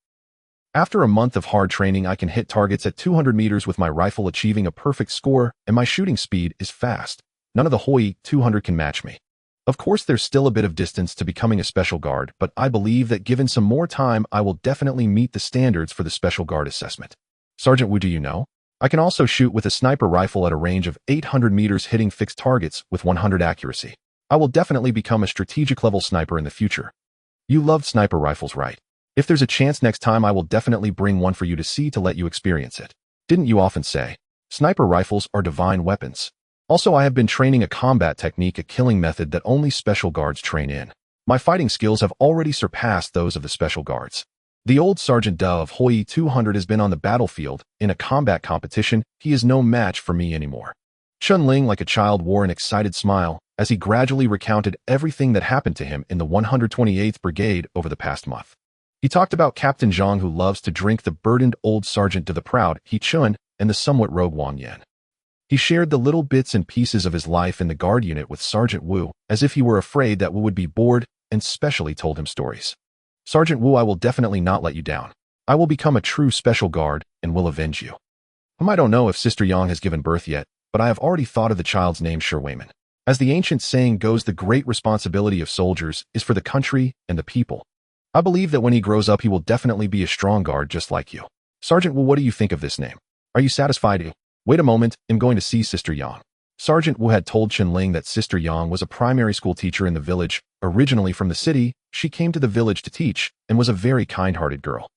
After a month of hard training, I can hit targets at 200 meters with my rifle, achieving a perfect score, and my shooting speed is fast. None of the Hoi 200 can match me. Of course, there's still a bit of distance to becoming a special guard, but I believe that given some more time, I will definitely meet the standards for the special guard assessment. Sergeant Wu, do you know? I can also shoot with a sniper rifle at a range of 800 meters, hitting fixed targets with 100 accuracy. I will definitely become a strategic level sniper in the future. You loved sniper rifles, right? If there's a chance next time, I will definitely bring one for you to see to let you experience it. Didn't you often say? Sniper rifles are divine weapons. Also, I have been training a combat technique, a killing method that only special guards train in. My fighting skills have already surpassed those of the special guards. The old Sergeant Da of Hoi 200 has been on the battlefield. In a combat competition, he is no match for me anymore." Chen Ling, like a child, wore an excited smile as he gradually recounted everything that happened to him in the 128th Brigade over the past month. He talked about Captain Zhang, who loves to drink, the burdened old sergeant, to the proud He Chun, and the somewhat rogue Wang Yan. He shared the little bits and pieces of his life in the guard unit with Sergeant Wu, as if he were afraid that Wu would be bored, and specially told him stories. "Sergeant Wu, I will definitely not let you down. I will become a true special guard and will avenge you. I don't know if Sister Yang has given birth yet, but I have already thought of the child's name, Shi Weiman. As the ancient saying goes, the great responsibility of soldiers is for the country and the people. I believe that when he grows up, he will definitely be a strong guard just like you. Sergeant Wu, what do you think of this name? Are you satisfied?" "Wait a moment, I'm going to see Sister Yang." Sergeant Wu had told Chen Ling that Sister Yang was a primary school teacher in the village. Originally from the city, she came to the village to teach and was a very kind-hearted girl.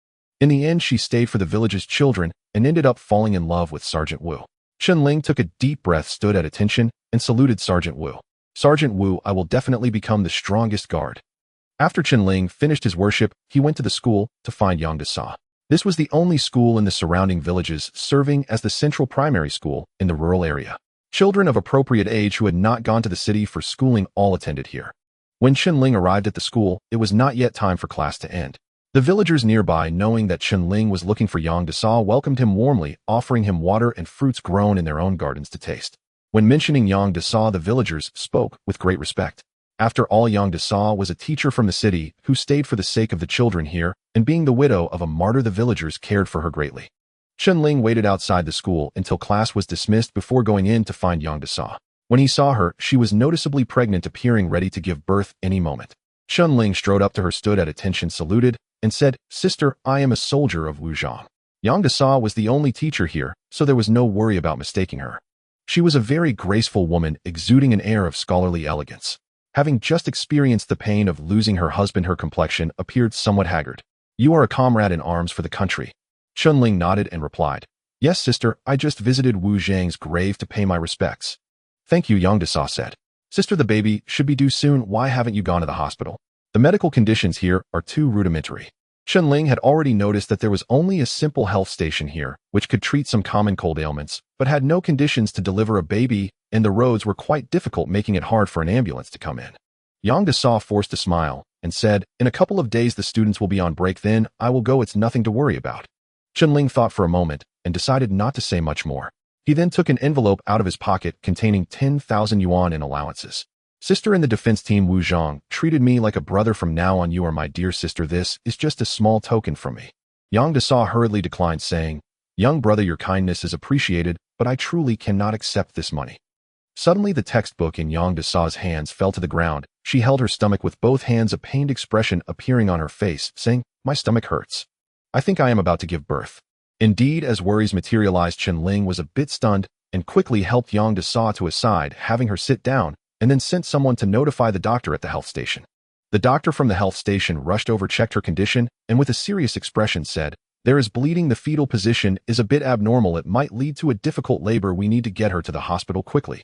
In the end, she stayed for the village's children and ended up falling in love with Sergeant Wu. Chen Ling took a deep breath, stood at attention, and saluted Sergeant Wu. "Sergeant Wu, I will definitely become the strongest guard." After Chen Ling finished his worship, he went to the school to find Yang Dasa. This was the only school in the surrounding villages, serving as the central primary school in the rural area. Children of appropriate age who had not gone to the city for schooling all attended here. When Chen Ling arrived at the school, it was not yet time for class to end. The villagers nearby, knowing that Chen Ling was looking for Yang Dasa, welcomed him warmly, offering him water and fruits grown in their own gardens to taste. When mentioning Yang Dasa, the villagers spoke with great respect. After all, Yang Dasa was a teacher from the city who stayed for the sake of the children here, and being the widow of a martyr, the villagers cared for her greatly. Chen Ling waited outside the school until class was dismissed before going in to find Yang Dasa. When he saw her, she was noticeably pregnant, appearing ready to give birth any moment. Chen Ling strode up to her, stood at attention, saluted, and said, "Sister, I am a soldier of Wuzhang." Yang Dasa was the only teacher here, so there was no worry about mistaking her. She was a very graceful woman, exuding an air of scholarly elegance. Having just experienced the pain of losing her husband, her complexion appeared somewhat haggard. "You are a comrade in arms for the country." Chen Ling nodded and replied, "Yes, sister, I just visited Wu Zhang's grave to pay my respects." "Thank you," Yang Dasa said. "Sister, the baby should be due soon. Why haven't you gone to the hospital? The medical conditions here are too rudimentary." Chen Ling had already noticed that there was only a simple health station here, which could treat some common cold ailments, but had no conditions to deliver a baby, and the roads were quite difficult, making it hard for an ambulance to come in. Yang Dasa forced a smile and said, "In a couple of days the students will be on break, then I will go. It's nothing to worry about." Chen Ling thought for a moment and decided not to say much more. He then took an envelope out of his pocket containing 10,000 yuan in allowances. "Sister, in the defense team Wu Zhang treated me like a brother. From now on you are my dear sister. This is just a small token from me." Yang Dasa hurriedly declined, saying, "Young brother, your kindness is appreciated, but I truly cannot accept this money." Suddenly the textbook in Yang Dasa's hands fell to the ground. She held her stomach with both hands, a pained expression appearing on her face, saying, "My stomach hurts. I think I am about to give birth." Indeed, as worries materialized, Chen Ling was a bit stunned and quickly helped Yang Dasa to his side, having her sit down, and then sent someone to notify the doctor at the health station. The doctor from the health station rushed over, checked her condition, and with a serious expression said, "There is bleeding. The fetal position is a bit abnormal. It might lead to a difficult labor. We need to get her to the hospital quickly."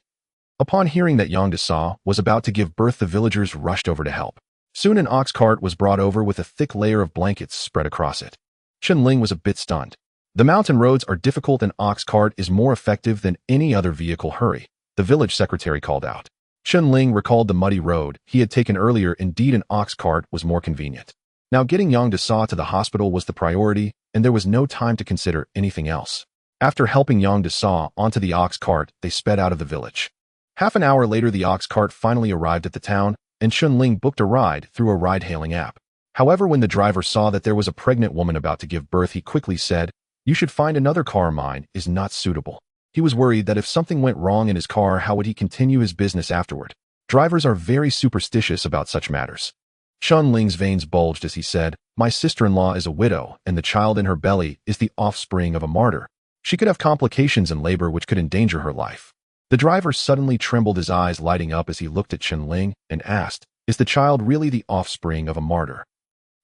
Upon hearing that Yang Dasa was about to give birth, the villagers rushed over to help. Soon an ox cart was brought over with a thick layer of blankets spread across it. Chen Ling was a bit stunned. The mountain roads are difficult and ox cart is more effective than any other vehicle. Hurry, the village secretary called out. Chen Ling recalled the muddy road he had taken earlier. Indeed, an ox cart was more convenient. Now getting Yang Dasa to the hospital was the priority, and there was no time to consider anything else. After helping Yang Dasa onto the ox cart, they sped out of the village. Half an hour later, the ox cart finally arrived at the town, and Chen Ling booked a ride through a ride-hailing app. However, when the driver saw that there was a pregnant woman about to give birth, he quickly said, "You should find another car. Mine is not suitable." He was worried that if something went wrong in his car, how would he continue his business afterward? Drivers are very superstitious about such matters. Chen Ling's veins bulged as he said, "My sister-in-law is a widow, and the child in her belly is the offspring of a martyr. She could have complications in labor which could endanger her life." The driver suddenly trembled, his eyes lighting up as he looked at Chen Ling and asked, "Is the child really the offspring of a martyr?"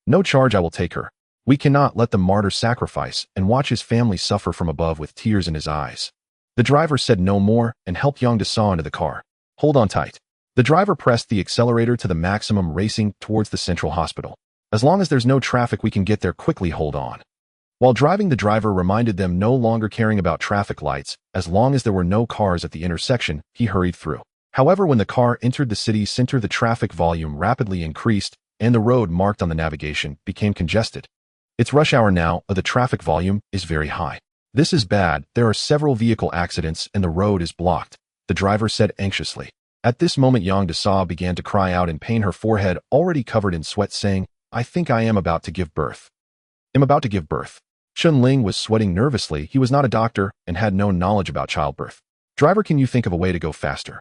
"No charge, I will take her. We cannot let the martyr sacrifice and watch his family suffer from above." With tears in his eyes, the driver said no more and helped Yang Dasa into the car. "Hold on tight." The driver pressed the accelerator to the maximum, racing towards the central hospital. "As long as there's no traffic, we can get there quickly. Hold on." While driving, the driver reminded them no longer caring about traffic lights. As long as there were no cars at the intersection, he hurried through. However, when the car entered the city center, the traffic volume rapidly increased, and the road marked on the navigation became congested. "It's rush hour now, the traffic volume is very high. This is bad. There are several vehicle accidents and the road is blocked," the driver said anxiously. At this moment, Yang Dasa began to cry out in pain, her forehead already covered in sweat, saying, "I think I am about to give birth. I'm about to give birth." Chen Ling was sweating nervously. He was not a doctor and had no knowledge about childbirth. "Driver, can you think of a way to go faster?"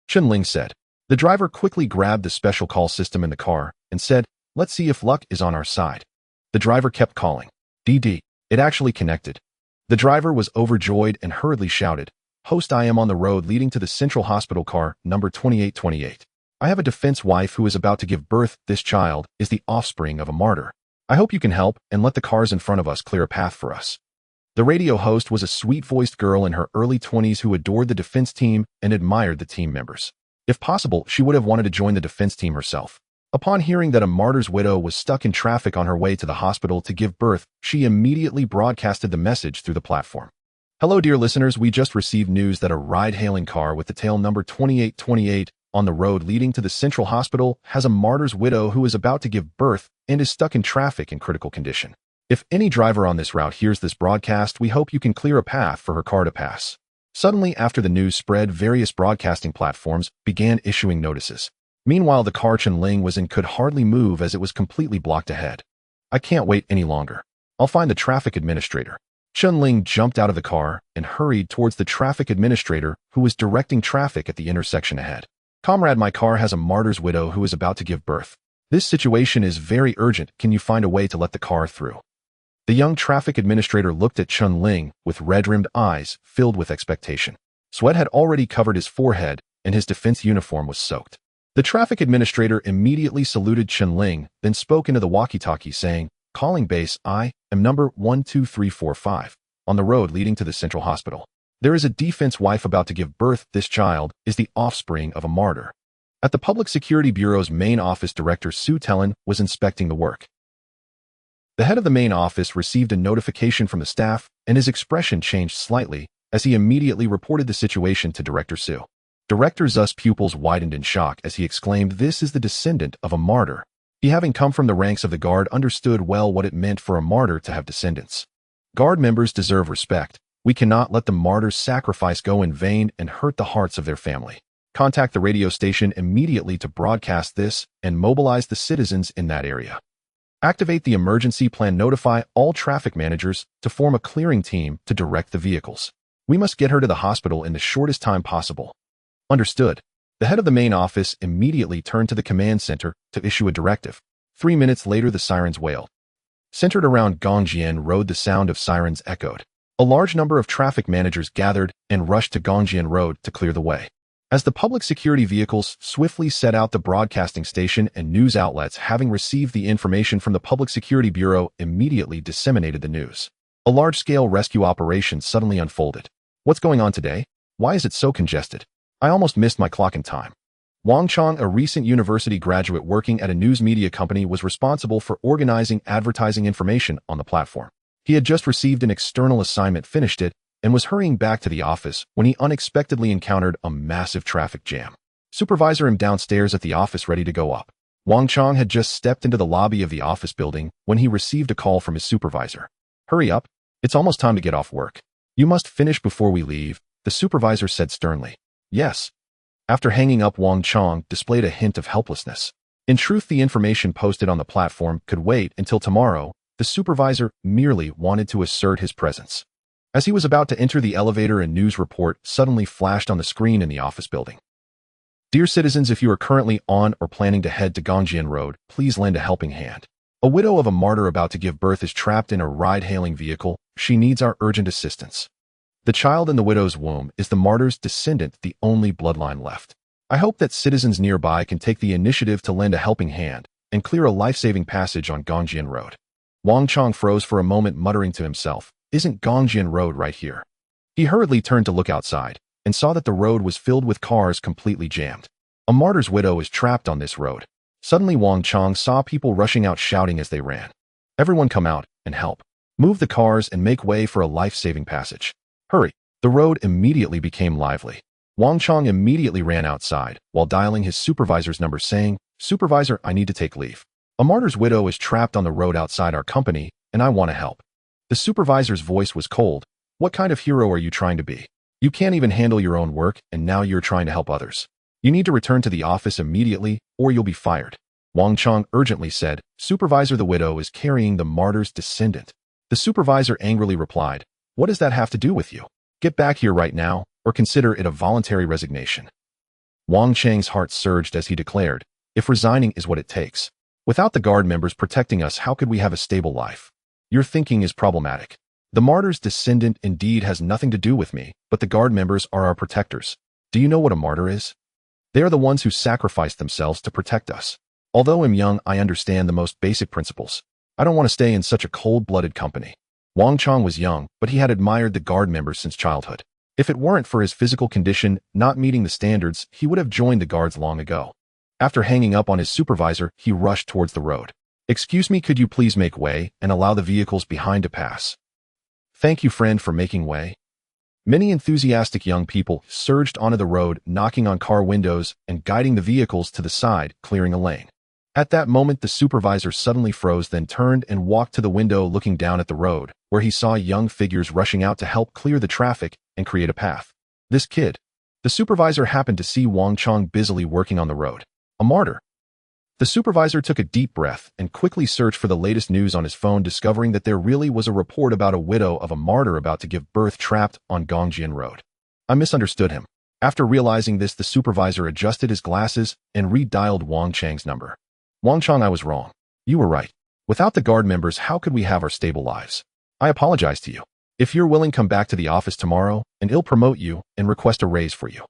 Chen Ling said. The driver quickly grabbed the special call system in the car and said, "Let's see if luck is on our side." The driver kept calling. DD. It actually connected. The driver was overjoyed and hurriedly shouted, "Host, I am on the road leading to the central hospital, car number 2828. I have a defense wife who is about to give birth. This child is the offspring of a martyr. I hope you can help and let the cars in front of us clear a path for us." The radio host was a sweet-voiced girl in her early 20s who adored the defense team and admired the team members. If possible, she would have wanted to join the defense team herself. Upon hearing that a martyr's widow was stuck in traffic on her way to the hospital to give birth, she immediately broadcasted the message through the platform. "Hello, dear listeners. We just received news that a ride-hailing car with the tail number 2828 on the road leading to the central hospital has a martyr's widow who is about to give birth and is stuck in traffic in critical condition. If any driver on this route hears this broadcast, we hope you can clear a path for her car to pass." Suddenly, after the news spread, various broadcasting platforms began issuing notices. Meanwhile, the car Chen Ling was in could hardly move as it was completely blocked ahead. "I can't wait any longer. I'll find the traffic administrator." Chen Ling jumped out of the car and hurried towards the traffic administrator who was directing traffic at the intersection ahead. "Comrade, my car has a martyr's widow who is about to give birth. This situation is very urgent. Can you find a way to let the car through?" The young traffic administrator looked at Chen Ling with red-rimmed eyes filled with expectation. Sweat had already covered his forehead and his defense uniform was soaked. The traffic administrator immediately saluted Chen Ling, then spoke into the walkie-talkie saying, "Calling base, I am number 12345 on the road leading to the central hospital. There is a defense wife about to give birth. This child is the offspring of a martyr." At the Public Security Bureau's main office, Director Su Tellen was inspecting the work. The head of the main office received a notification from the staff, and his expression changed slightly as he immediately reported the situation to Director Su. Director Zu's pupils widened in shock as he exclaimed, "This is the descendant of a martyr." He, having come from the ranks of the Guard, understood well what it meant for a martyr to have descendants. Guard members deserve respect. We cannot let the martyr's sacrifice go in vain and hurt the hearts of their family. Contact the radio station immediately to broadcast this and mobilize the citizens in that area. Activate the emergency plan. Notify all traffic managers to form a clearing team to direct the vehicles. We must get her to the hospital in the shortest time possible. Understood. The head of the main office immediately turned to the command center to issue a directive. 3 minutes later, the sirens wailed. Centered around Gongjian Road, the sound of sirens echoed. A large number of traffic managers gathered and rushed to Gongjian Road to clear the way. As the public security vehicles swiftly set out, the broadcasting station and news outlets, having received the information from the Public Security Bureau, immediately disseminated the news. A large-scale rescue operation suddenly unfolded. "What's going on today? Why is it so congested? I almost missed my clock in time." Wang Chong, a recent university graduate working at a news media company, was responsible for organizing advertising information on the platform. He had just received an external assignment, finished it, and was hurrying back to the office when he unexpectedly encountered a massive traffic jam. Supervisor him downstairs at the office ready to go up. Wang Chong had just stepped into the lobby of the office building when he received a call from his supervisor. Hurry up. It's almost time to get off work. You must finish before we leave, the supervisor said sternly. Yes. After hanging up, Wang Chong displayed a hint of helplessness. In truth, the information posted on the platform could wait until tomorrow. The supervisor merely wanted to assert his presence. As he was about to enter the elevator, a news report suddenly flashed on the screen in the office building. Dear citizens, if you are currently on or planning to head to Gongjian Road, please lend a helping hand. A widow of a martyr about to give birth is trapped in a ride-hailing vehicle. She needs our urgent assistance. The child in the widow's womb is the martyr's descendant, the only bloodline left. I hope that citizens nearby can take the initiative to lend a helping hand and clear a life-saving passage on Gongjian Road. Wang Chong froze for a moment, muttering to himself, "Isn't Gongjian Road right here?" He hurriedly turned to look outside and saw that the road was filled with cars completely jammed. A martyr's widow is trapped on this road. Suddenly, Wang Chong saw people rushing out shouting as they ran. Everyone come out and help. Move the cars and make way for a life-saving passage. Hurry. The road immediately became lively. Wang Chong immediately ran outside while dialing his supervisor's number, saying, "Supervisor, I need to take leave. A martyr's widow is trapped on the road outside our company, and I want to help." The supervisor's voice was cold. "What kind of hero are you trying to be? You can't even handle your own work, and now you're trying to help others. You need to return to the office immediately, or you'll be fired." Wang Chong urgently said, "Supervisor, the widow is carrying the martyr's descendant." The supervisor angrily replied, "What does that have to do with you? Get back here right now, or consider it a voluntary resignation." Wang Chang's heart surged as he declared, "If resigning is what it takes. Without the guard members protecting us, how could we have a stable life? Your thinking is problematic. The martyr's descendant indeed has nothing to do with me, but the guard members are our protectors. Do you know what a martyr is? They are the ones who sacrificed themselves to protect us. Although I'm young, I understand the most basic principles. I don't want to stay in such a cold-blooded company." Wang Chong was young, but he had admired the guard members since childhood. If it weren't for his physical condition not meeting the standards, he would have joined the guards long ago. After hanging up on his supervisor, he rushed towards the road. "Excuse me, could you please make way and allow the vehicles behind to pass?" "Thank you, friend, for making way." Many enthusiastic young people surged onto the road, knocking on car windows and guiding the vehicles to the side, clearing a lane. At that moment, the supervisor suddenly froze, then turned and walked to the window, looking down at the road, where he saw young figures rushing out to help clear the traffic and create a path. This kid. The supervisor happened to see Wang Chong busily working on the road. A martyr. The supervisor took a deep breath and quickly searched for the latest news on his phone, discovering that there really was a report about a widow of a martyr about to give birth trapped on Gongjian Road. I misunderstood him. After realizing this, the supervisor adjusted his glasses and redialed Wang Chang's number. "Wang Chong, I was wrong. You were right. Without the guard members, how could we have our stable lives? I apologize to you. If you're willing, come back to the office tomorrow, and I'll promote you and request a raise for you."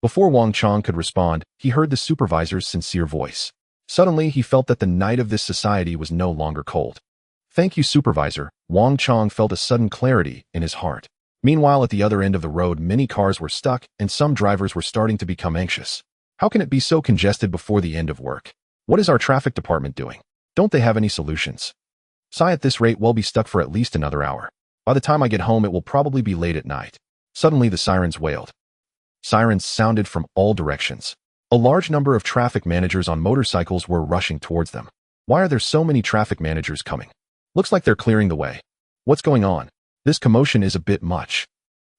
Before Wang Chong could respond, he heard the supervisor's sincere voice. Suddenly, he felt that the night of this society was no longer cold. "Thank you, supervisor." Wang Chong felt a sudden clarity in his heart. Meanwhile, at the other end of the road, many cars were stuck, and some drivers were starting to become anxious. How can it be so congested before the end of work? What is our traffic department doing? Don't they have any solutions? Sigh, at this rate, we'll be stuck for at least another hour. By the time I get home, it will probably be late at night. Suddenly, the sirens wailed. Sirens sounded from all directions. A large number of traffic managers on motorcycles were rushing towards them. Why are there so many traffic managers coming? Looks like they're clearing the way. What's going on? This commotion is a bit much.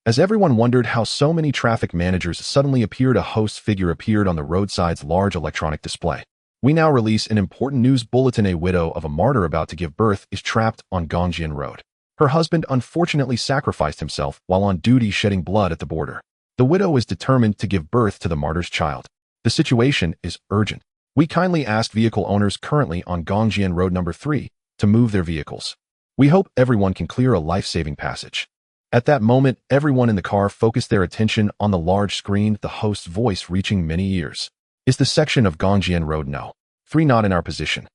As everyone wondered how so many traffic managers suddenly appeared, a host figure appeared on the roadside's large electronic display. "We now release an important news bulletin. A widow of a martyr about to give birth is trapped on Gongjian Road. Her husband unfortunately sacrificed himself while on duty, shedding blood at the border. The widow is determined to give birth to the martyr's child. The situation is urgent. We kindly ask vehicle owners currently on Gongjian Road number 3 to move their vehicles. We hope everyone can clear a life-saving passage." At that moment, everyone in the car focused their attention on the large screen, the host's voice reaching many ears. "Is the section of Gongjian Road No. 3 not in our position?"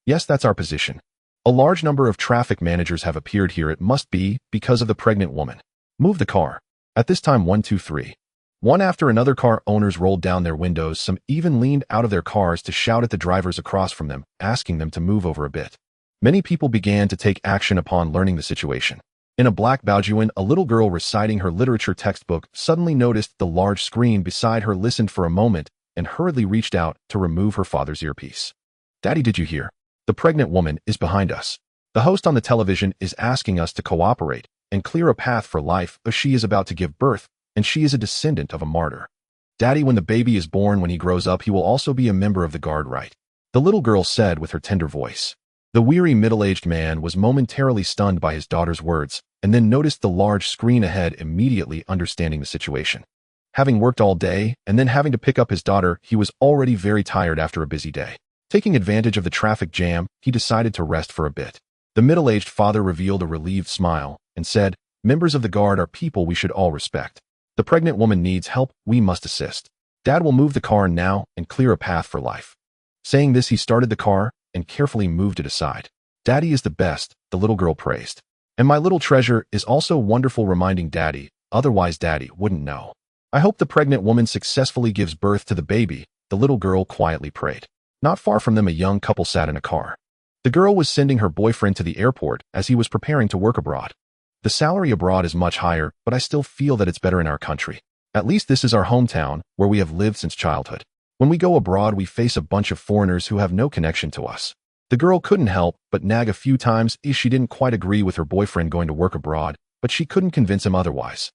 "Yes, that's our position. A large number of traffic managers have appeared here. It must be because of the pregnant woman. Move the car." At this time, 1, 2, 3. One after another, car owners rolled down their windows. Some even leaned out of their cars to shout at the drivers across from them, asking them to move over a bit. Many people began to take action upon learning the situation. In a black Baojuan, a little girl reciting her literature textbook suddenly noticed the large screen beside her, listened for a moment, and hurriedly reached out to remove her father's earpiece. "Daddy, did you hear? The pregnant woman is behind us. The host on the television is asking us to cooperate and clear a path for life as she is about to give birth, and she is a descendant of a martyr. Daddy, when the baby is born, when he grows up, he will also be a member of the guard, right?" The little girl said with her tender voice. The weary middle-aged man was momentarily stunned by his daughter's words, and then noticed the large screen ahead, immediately understanding the situation. Having worked all day and then having to pick up his daughter, he was already very tired after a busy day. Taking advantage of the traffic jam, he decided to rest for a bit. The middle-aged father revealed a relieved smile and said, "Members of the guard are people we should all respect. The pregnant woman needs help, we must assist. Dad will move the car now and clear a path for life." Saying this, he started the car and carefully moved it aside. "Daddy is the best," the little girl praised. "And my little treasure is also wonderful, reminding Daddy, otherwise Daddy wouldn't know. I hope the pregnant woman successfully gives birth to the baby," the little girl quietly prayed. Not far from them, a young couple sat in a car. The girl was sending her boyfriend to the airport as he was preparing to work abroad. "The salary abroad is much higher, but I still feel that it's better in our country. At least this is our hometown, where we have lived since childhood. When we go abroad, we face a bunch of foreigners who have no connection to us." The girl couldn't help but nag a few times. She didn't quite agree with her boyfriend going to work abroad, but she couldn't convince him otherwise.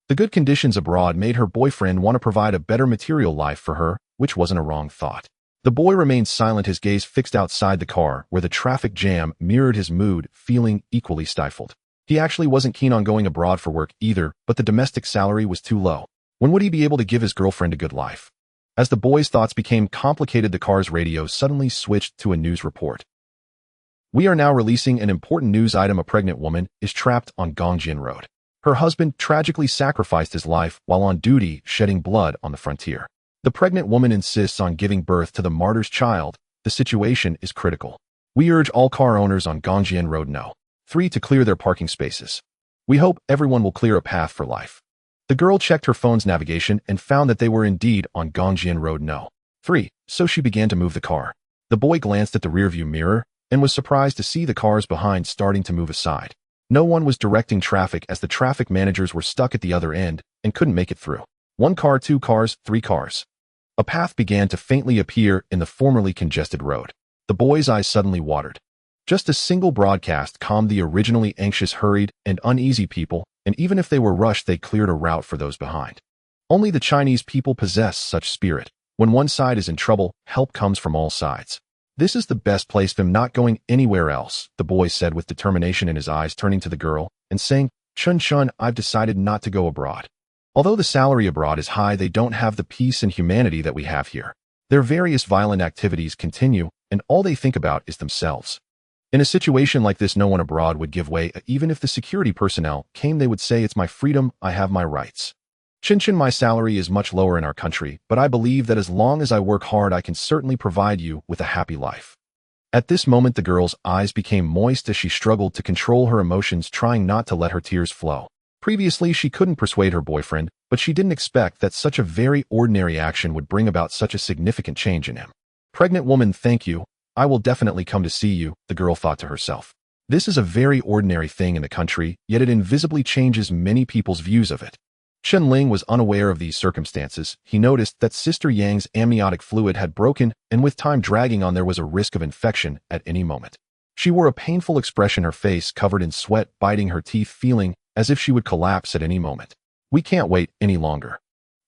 The good conditions abroad made her boyfriend want to provide a better material life for her, which wasn't a wrong thought. The boy remained silent, his gaze fixed outside the car, where the traffic jam mirrored his mood, feeling equally stifled. He actually wasn't keen on going abroad for work either, but the domestic salary was too low. When would he be able to give his girlfriend a good life? As the boy's thoughts became complicated, the car's radio suddenly switched to a news report. "We are now releasing an important news item. A pregnant woman is trapped on Gongjin Road. Her husband tragically sacrificed his life while on duty, shedding blood on the frontier. The pregnant woman insists on giving birth to the martyr's child. The situation is critical. We urge all car owners on Gongjin Road No. 3 to clear their parking spaces. We hope everyone will clear a path for life." The girl checked her phone's navigation and found that they were indeed on Gongjin Road No. 3, so she began to move the car. The boy glanced at the rearview mirror and was surprised to see the cars behind starting to move aside. No one was directing traffic, as the traffic managers were stuck at the other end and couldn't make it through. 1 car, 2 cars, 3 cars. A path began to faintly appear in the formerly congested road. The boy's eyes suddenly watered. Just a single broadcast calmed the originally anxious, hurried, and uneasy people, and even if they were rushed, they cleared a route for those behind. Only the Chinese people possess such spirit. When one side is in trouble, help comes from all sides. "This is the best place. I'm not going anywhere else," the boy said with determination in his eyes, turning to the girl and saying, Chun, I've decided not to go abroad. Although the salary abroad is high, they don't have the peace and humanity that we have here. Their various violent activities continue, and all they think about is themselves. In a situation like this, no one abroad would give way. Even if the security personnel came, they would say, it's my freedom, I have my rights. Chen, my salary is much lower in our country, but I believe that as long as I work hard, I can certainly provide you with a happy life. At this moment, the girl's eyes became moist as she struggled to control her emotions, trying not to let her tears flow. Previously, she couldn't persuade her boyfriend, but she didn't expect that such a very ordinary action would bring about such a significant change in him. Pregnant woman, thank you. I will definitely come to see you, the girl thought to herself. This is a very ordinary thing in the country, yet it invisibly changes many people's views of it. Chen Ling was unaware of these circumstances. He noticed that Sister Yang's amniotic fluid had broken, and with time dragging on, there was a risk of infection at any moment. She wore a painful expression, her face covered in sweat, biting her teeth, feeling as if she would collapse at any moment. We can't wait any longer.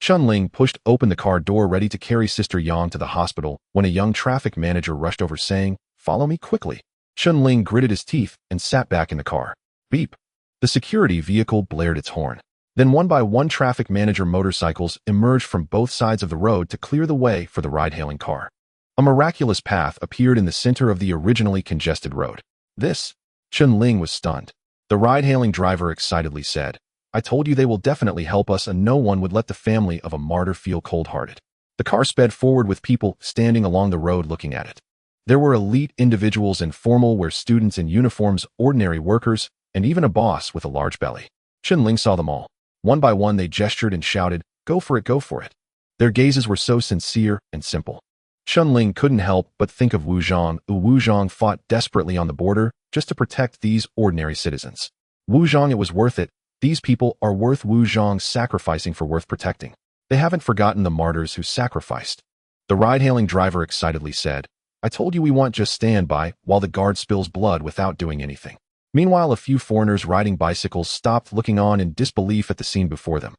Chen Ling pushed open the car door, ready to carry Sister Yang to the hospital, when a young traffic manager rushed over, saying, "Follow me quickly." Chen Ling gritted his teeth and sat back in the car. Beep. The security vehicle blared its horn. Then one by one, traffic manager motorcycles emerged from both sides of the road to clear the way for the ride-hailing car. A miraculous path appeared in the center of the originally congested road. This? Chen Ling was stunned. The ride-hailing driver excitedly said, I told you they will definitely help us, and no one would let the family of a martyr feel cold-hearted. The car sped forward with people standing along the road looking at it. There were elite individuals in formal wear, students in uniforms, ordinary workers, and even a boss with a large belly. Chen Ling saw them all. One by one, they gestured and shouted, "Go for it, go for it." Their gazes were so sincere and simple. Chen Ling couldn't help but think of Wu Zhang. Wu Zhang fought desperately on the border just to protect these ordinary citizens. Wu Zhang, it was worth it. These people are worth Wu Zhang sacrificing for worth protecting. They haven't forgotten the martyrs who sacrificed. The ride-hailing driver excitedly said, I told you we want just stand by while the guard spills blood without doing anything. Meanwhile, a few foreigners riding bicycles stopped looking on in disbelief at the scene before them.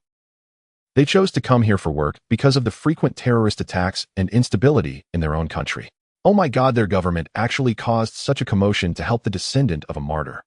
They chose to come here for work because of the frequent terrorist attacks and instability in their own country. Oh my God, their government actually caused such a commotion to help the descendant of a martyr.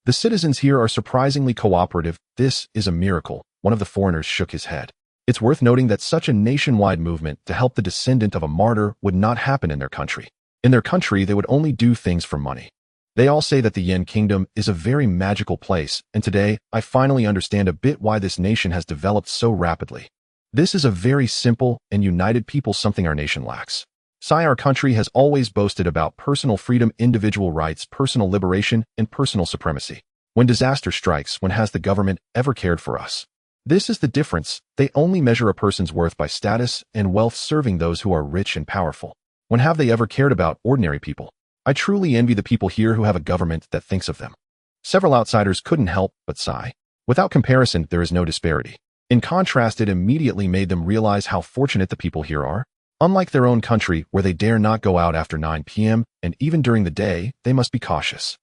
The citizens here are surprisingly cooperative. This is a miracle. One of the foreigners shook his head. It's worth noting that such a nationwide movement to help the descendant of a martyr would not happen in their country. In their country, they would only do things for money. They all say that the Yin Kingdom is a very magical place, and today, I finally understand a bit why this nation has developed so rapidly. This is a very simple and united people, something our nation lacks. Our country has always boasted about personal freedom, individual rights, personal liberation, and personal supremacy. When disaster strikes, when has the government ever cared for us? This is the difference. They only measure a person's worth by status and wealth, serving those who are rich and powerful. When have they ever cared about ordinary people? I truly envy the people here who have a government that thinks of them. Several outsiders couldn't help but sigh. Without comparison, there is no disparity. In contrast, it immediately made them realize how fortunate the people here are. Unlike their own country, where they dare not go out after 9 p.m., and even during the day, they must be cautious.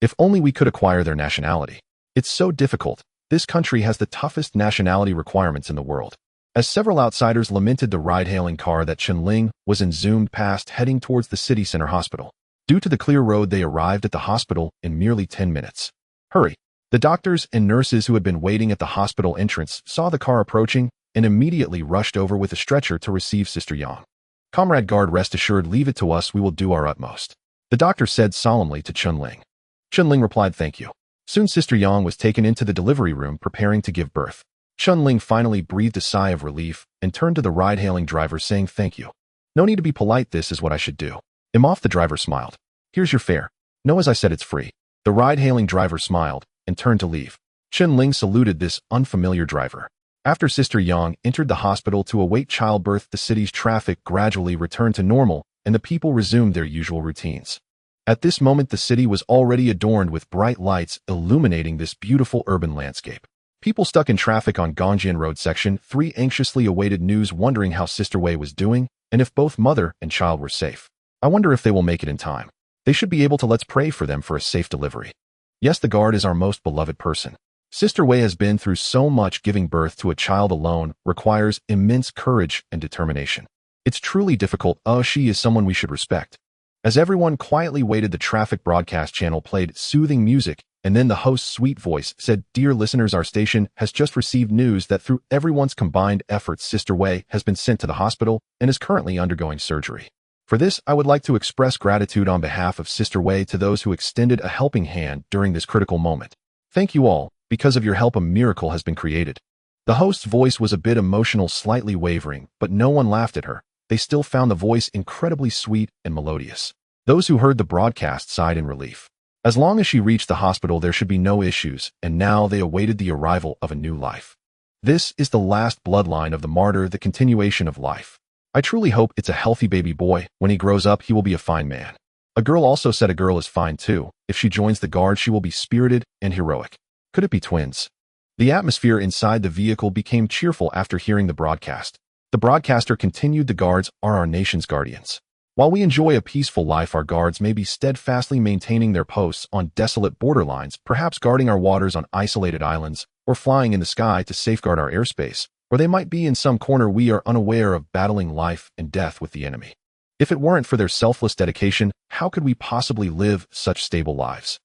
If only we could acquire their nationality. It's so difficult. This country has the toughest nationality requirements in the world. As several outsiders lamented the ride-hailing car that Chen Ling was in zoomed past heading towards the city center hospital. Due to the clear road, they arrived at the hospital in merely 10 minutes. Hurry! The doctors and nurses who had been waiting at the hospital entrance saw the car approaching and immediately rushed over with a stretcher to receive Sister Yang. Comrade guard, rest assured, leave it to us, we will do our utmost. The doctor said solemnly to Chen Ling. Chen Ling replied, thank you. Soon Sister Yang was taken into the delivery room preparing to give birth. Chen Ling finally breathed a sigh of relief and turned to the ride-hailing driver saying, thank you. No need to be polite, this is what I should do. The driver smiled. Here's your fare. No, as I said, it's free. The ride-hailing driver smiled and turned to leave. Chen Ling saluted this unfamiliar driver. After Sister Yang entered the hospital to await childbirth, the city's traffic gradually returned to normal and the people resumed their usual routines. At this moment, the city was already adorned with bright lights illuminating this beautiful urban landscape. People stuck in traffic on Gongjian Road Section 3 anxiously awaited news, wondering how Sister Wei was doing and if both mother and child were safe. I wonder if they will make it in time. They should be able to. Let's pray for them for a safe delivery. Yes, the guard is our most beloved person. Sister Wei has been through so much. Giving birth to a child alone requires immense courage and determination. It's truly difficult. She is someone we should respect. As everyone quietly waited, the traffic broadcast channel played soothing music, and then the host's sweet voice said, dear listeners, our station has just received news that through everyone's combined efforts, Sister Wei has been sent to the hospital and is currently undergoing surgery. For this, I would like to express gratitude on behalf of Sister Wei to those who extended a helping hand during this critical moment. Thank you all. Because of your help, a miracle has been created. The host's voice was a bit emotional, slightly wavering, but no one laughed at her. They still found the voice incredibly sweet and melodious. Those who heard the broadcast sighed in relief. As long as she reached the hospital, there should be no issues, and now they awaited the arrival of a new life. This is the last bloodline of the martyr, the continuation of life. I truly hope it's a healthy baby boy. When he grows up, he will be a fine man. A girl also said a girl is fine too. If she joins the guard, she will be spirited and heroic. Could it be twins? The atmosphere inside the vehicle became cheerful after hearing the broadcast. The broadcaster continued, the guards are our nation's guardians. While we enjoy a peaceful life, our guards may be steadfastly maintaining their posts on desolate borderlines, perhaps guarding our waters on isolated islands, or flying in the sky to safeguard our airspace. Or they might be in some corner we are unaware of, battling life and death with the enemy. If it weren't for their selfless dedication, how could we possibly live such stable lives?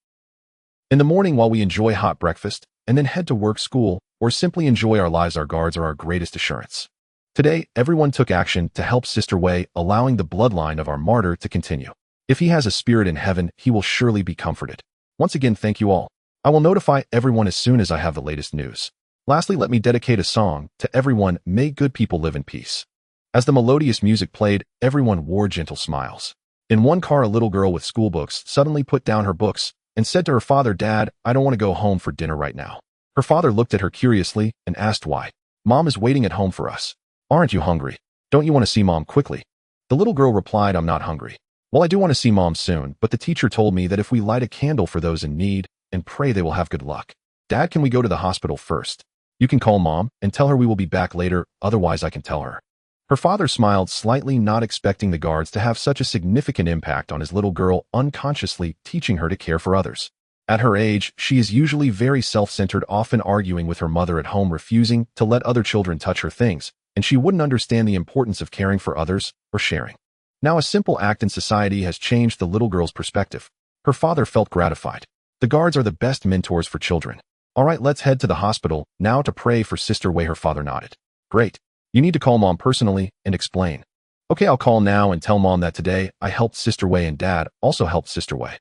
In the morning, while we enjoy hot breakfast, and then head to work, school, or simply enjoy our lives, our guards are our greatest assurance. Today, everyone took action to help Sister Wei, allowing the bloodline of our martyr to continue. If he has a spirit in heaven, he will surely be comforted. Once again, thank you all. I will notify everyone as soon as I have the latest news. Lastly, let me dedicate a song to everyone. May good people live in peace. As the melodious music played, everyone wore gentle smiles. In one car, a little girl with school books suddenly put down her books and said to her father, Dad, I don't want to go home for dinner right now. Her father looked at her curiously and asked why. Mom is waiting at home for us. Aren't you hungry? Don't you want to see Mom quickly? The little girl replied, I'm not hungry. Well, I do want to see Mom soon, but the teacher told me that if we light a candle for those in need and pray they will have good luck. Dad, can we go to the hospital first? You can call Mom and tell her we will be back later, otherwise I can tell her. Her father smiled slightly, not expecting the guards to have such a significant impact on his little girl, unconsciously teaching her to care for others. At her age, she is usually very self-centered, often arguing with her mother at home, refusing to let other children touch her things, and she wouldn't understand the importance of caring for others or sharing. Now a simple act in society has changed the little girl's perspective. Her father felt gratified. The guards are the best mentors for children. All right, let's head to the hospital now to pray for Sister Wei. Her father nodded. Great. You need to call Mom personally and explain. Okay, I'll call now and tell Mom that today I helped Sister Wei and Dad also helped Sister Wei.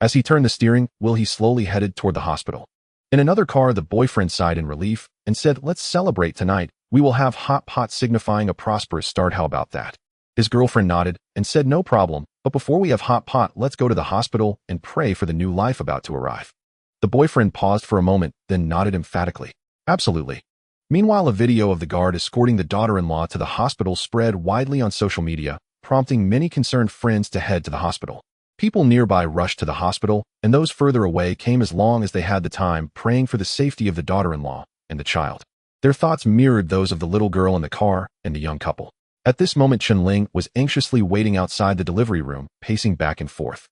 As he turned the steering wheel, he slowly headed toward the hospital. In another car, the boyfriend sighed in relief and said, let's celebrate tonight. We will have hot pot, signifying a prosperous start. How about that? His girlfriend nodded and said, no problem, but before we have hot pot, let's go to the hospital and pray for the new life about to arrive. The boyfriend paused for a moment, then nodded emphatically. Absolutely. Meanwhile, a video of the guard escorting the daughter-in-law to the hospital spread widely on social media, prompting many concerned friends to head to the hospital. People nearby rushed to the hospital, and those further away came as long as they had the time, praying for the safety of the daughter-in-law and the child. Their thoughts mirrored those of the little girl in the car and the young couple. At this moment, Chen Ling was anxiously waiting outside the delivery room, pacing back and forth.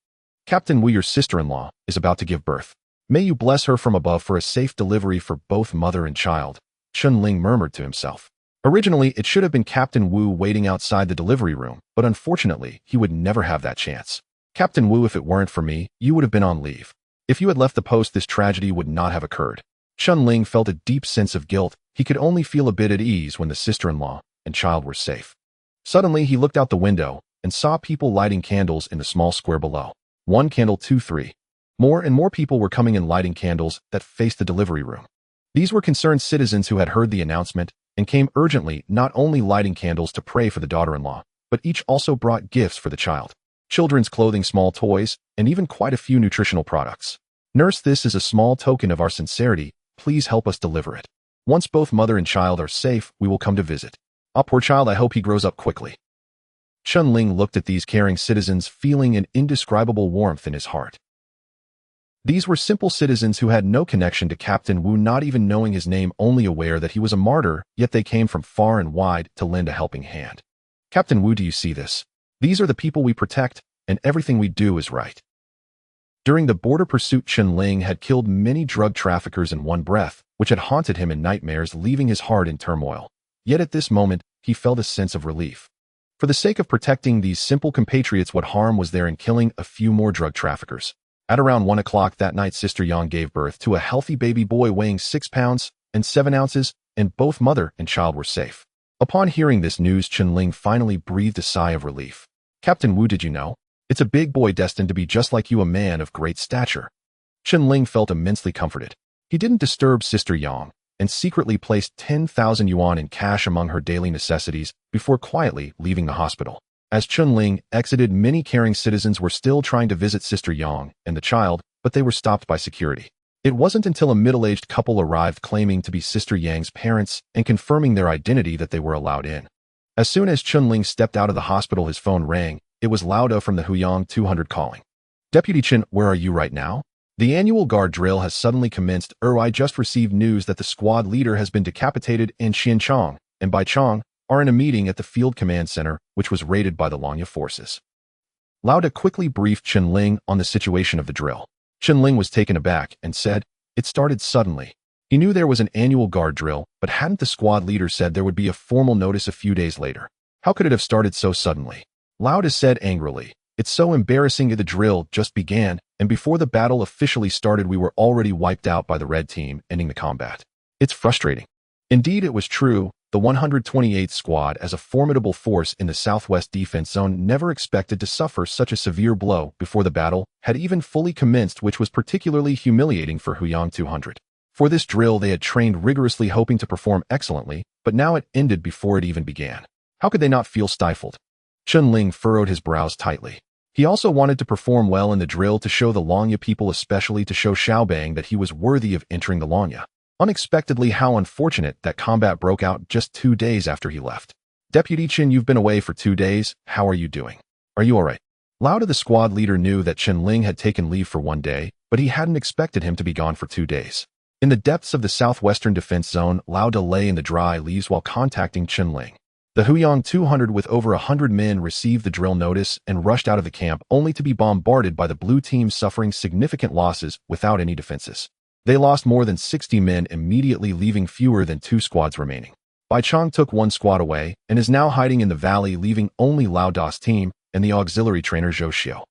Captain Wu, your sister-in-law, is about to give birth. May you bless her from above for a safe delivery for both mother and child, Chen Ling murmured to himself. Originally, it should have been Captain Wu waiting outside the delivery room, but unfortunately, he would never have that chance. Captain Wu, if it weren't for me, you would have been on leave. If you had left the post, this tragedy would not have occurred. Chen Ling felt a deep sense of guilt. He could only feel a bit at ease when the sister-in-law and child were safe. Suddenly, he looked out the window and saw people lighting candles in the small square below. 1 candle, 2, 3. More and more people were coming and lighting candles that faced the delivery room. These were concerned citizens who had heard the announcement and came urgently, not only lighting candles to pray for the daughter-in-law, but each also brought gifts for the child. Children's clothing, small toys, and even quite a few nutritional products. Nurse, this is a small token of our sincerity. Please help us deliver it. Once both mother and child are safe, we will come to visit. Ah, poor child, I hope he grows up quickly. Chen Ling looked at these caring citizens, feeling an indescribable warmth in his heart. These were simple citizens who had no connection to Captain Wu, not even knowing his name, only aware that he was a martyr, yet they came from far and wide to lend a helping hand. Captain Wu, do you see this? These are the people we protect, and everything we do is right. During the border pursuit, Chen Ling had killed many drug traffickers in one breath, which had haunted him in nightmares, leaving his heart in turmoil. Yet at this moment, he felt a sense of relief. For the sake of protecting these simple compatriots, what harm was there in killing a few more drug traffickers? At around 1 o'clock that night, Sister Yang gave birth to a healthy baby boy weighing 6 pounds and 7 ounces, and both mother and child were safe. Upon hearing this news, Chen Ling finally breathed a sigh of relief. Captain Wu, did you know? It's a big boy destined to be just like you, a man of great stature. Chen Ling felt immensely comforted. He didn't disturb Sister Yang and secretly placed 10,000 yuan in cash among her daily necessities before quietly leaving the hospital. As Chen Ling exited, many caring citizens were still trying to visit Sister Yang and the child, but they were stopped by security. It wasn't until a middle-aged couple arrived claiming to be Sister Yang's parents and confirming their identity that they were allowed in. As soon as Chen Ling stepped out of the hospital, his phone rang. It was Lauda from the Huyang 200 calling. Deputy Chen, where are you right now? The annual guard drill has suddenly commenced. I just received news that the squad leader has been decapitated in Xinchang, and Bai Chang are in a meeting at the field command center, which was raided by the Lanya forces. Lauda quickly briefed Chen Ling on the situation of the drill. Chen Ling was taken aback and said, it started suddenly. He knew there was an annual guard drill, but hadn't the squad leader said there would be a formal notice a few days later? How could it have started so suddenly? Lauda said angrily, it's so embarrassing. The drill just began, and before the battle officially started, we were already wiped out by the red team, ending the combat. It's frustrating. Indeed, it was true. The 128th Squad, as a formidable force in the southwest defense zone, never expected to suffer such a severe blow before the battle had even fully commenced, which was particularly humiliating for Huyang 200. For this drill, they had trained rigorously, hoping to perform excellently, but now it ended before it even began. How could they not feel stifled? Chen Ling furrowed his brows tightly. He also wanted to perform well in the drill to show the Lanya people, especially to show Xiaobang that he was worthy of entering the Lanya. Unexpectedly, how unfortunate that combat broke out just 2 days after he left. Deputy Chen, you've been away for 2 days. How are you doing? Are you alright? Lao Da, the squad leader, knew that Chen Ling had taken leave for 1 day, but he hadn't expected him to be gone for 2 days. In the depths of the southwestern defense zone, Lao Da lay in the dry leaves while contacting Chen Ling. The Huyang 200 with over 100 men received the drill notice and rushed out of the camp only to be bombarded by the blue team, suffering significant losses without any defenses. They lost more than 60 men immediately, leaving fewer than 2 squads remaining. Bai Chong took 1 squad away and is now hiding in the valley, leaving only Lao Da's team and the auxiliary trainer Zhou Xiu.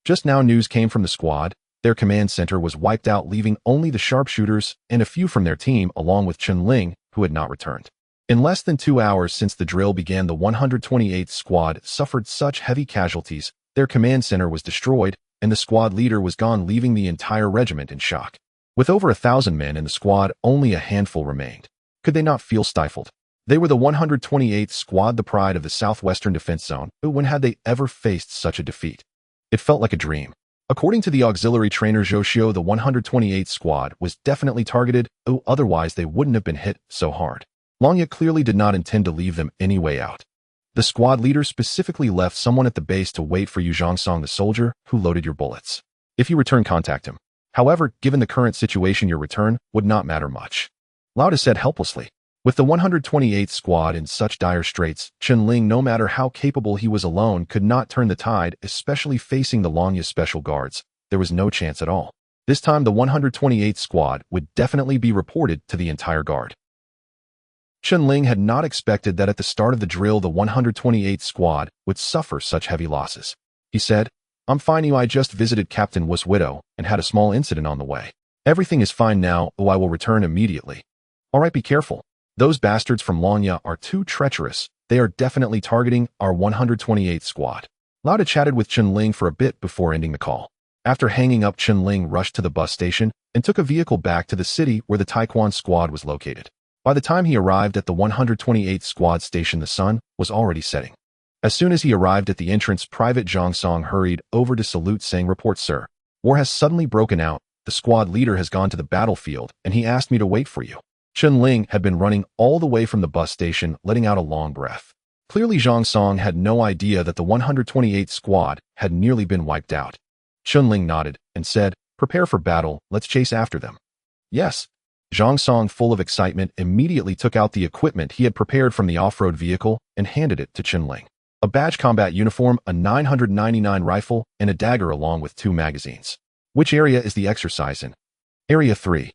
Just now news came from the squad. Their command center was wiped out, leaving only the sharpshooters and a few from their team along with Chen Ling, who had not returned. In less than 2 hours since the drill began, the 128th squad suffered such heavy casualties, their command center was destroyed, and the squad leader was gone, leaving the entire regiment in shock. With over 1,000 men in the squad, only a handful remained. Could they not feel stifled? They were the 128th squad, the pride of the southwestern defense zone, but when had they ever faced such a defeat? It felt like a dream. According to the auxiliary trainer Zhou Xiu, the 128th squad was definitely targeted, otherwise they wouldn't have been hit so hard. Longya clearly did not intend to leave them any way out. The squad leader specifically left someone at the base to wait for you, Zhongsong, the soldier who loaded your bullets. If you return, contact him. However, given the current situation, your return would not matter much. Lao Da said helplessly. With the 128th squad in such dire straits, Chen Ling, no matter how capable he was alone, could not turn the tide, especially facing the Longya special guards. There was no chance at all. This time the 128th squad would definitely be reported to the entire guard. Chen Ling had not expected that at the start of the drill the 128th squad would suffer such heavy losses. He said, "I'm fine. I just visited Captain Wu's widow and had a small incident on the way. Everything is fine now. I will return immediately." "Alright, be careful. Those bastards from Longya are too treacherous. They are definitely targeting our 128th squad." Lao Da chatted with Chen Ling for a bit before ending the call. After hanging up, Chen Ling rushed to the bus station and took a vehicle back to the city where the Taekwon squad was located. By the time he arrived at the 128th squad station, the sun was already setting. As soon as he arrived at the entrance, Private Zhang Song hurried over to salute, saying, "Report, sir. War has suddenly broken out. The squad leader has gone to the battlefield, and he asked me to wait for you." Chen Ling had been running all the way from the bus station, letting out a long breath. Clearly, Zhang Song had no idea that the 128th squad had nearly been wiped out. Chen Ling nodded and said, "Prepare for battle. Let's chase after them." "Yes." Zhang Song, full of excitement, immediately took out the equipment he had prepared from the off-road vehicle and handed it to Chen Ling. A badge combat uniform, a 999 rifle, and a dagger along with 2 magazines. "Which area is the exercise in?" "Area 3.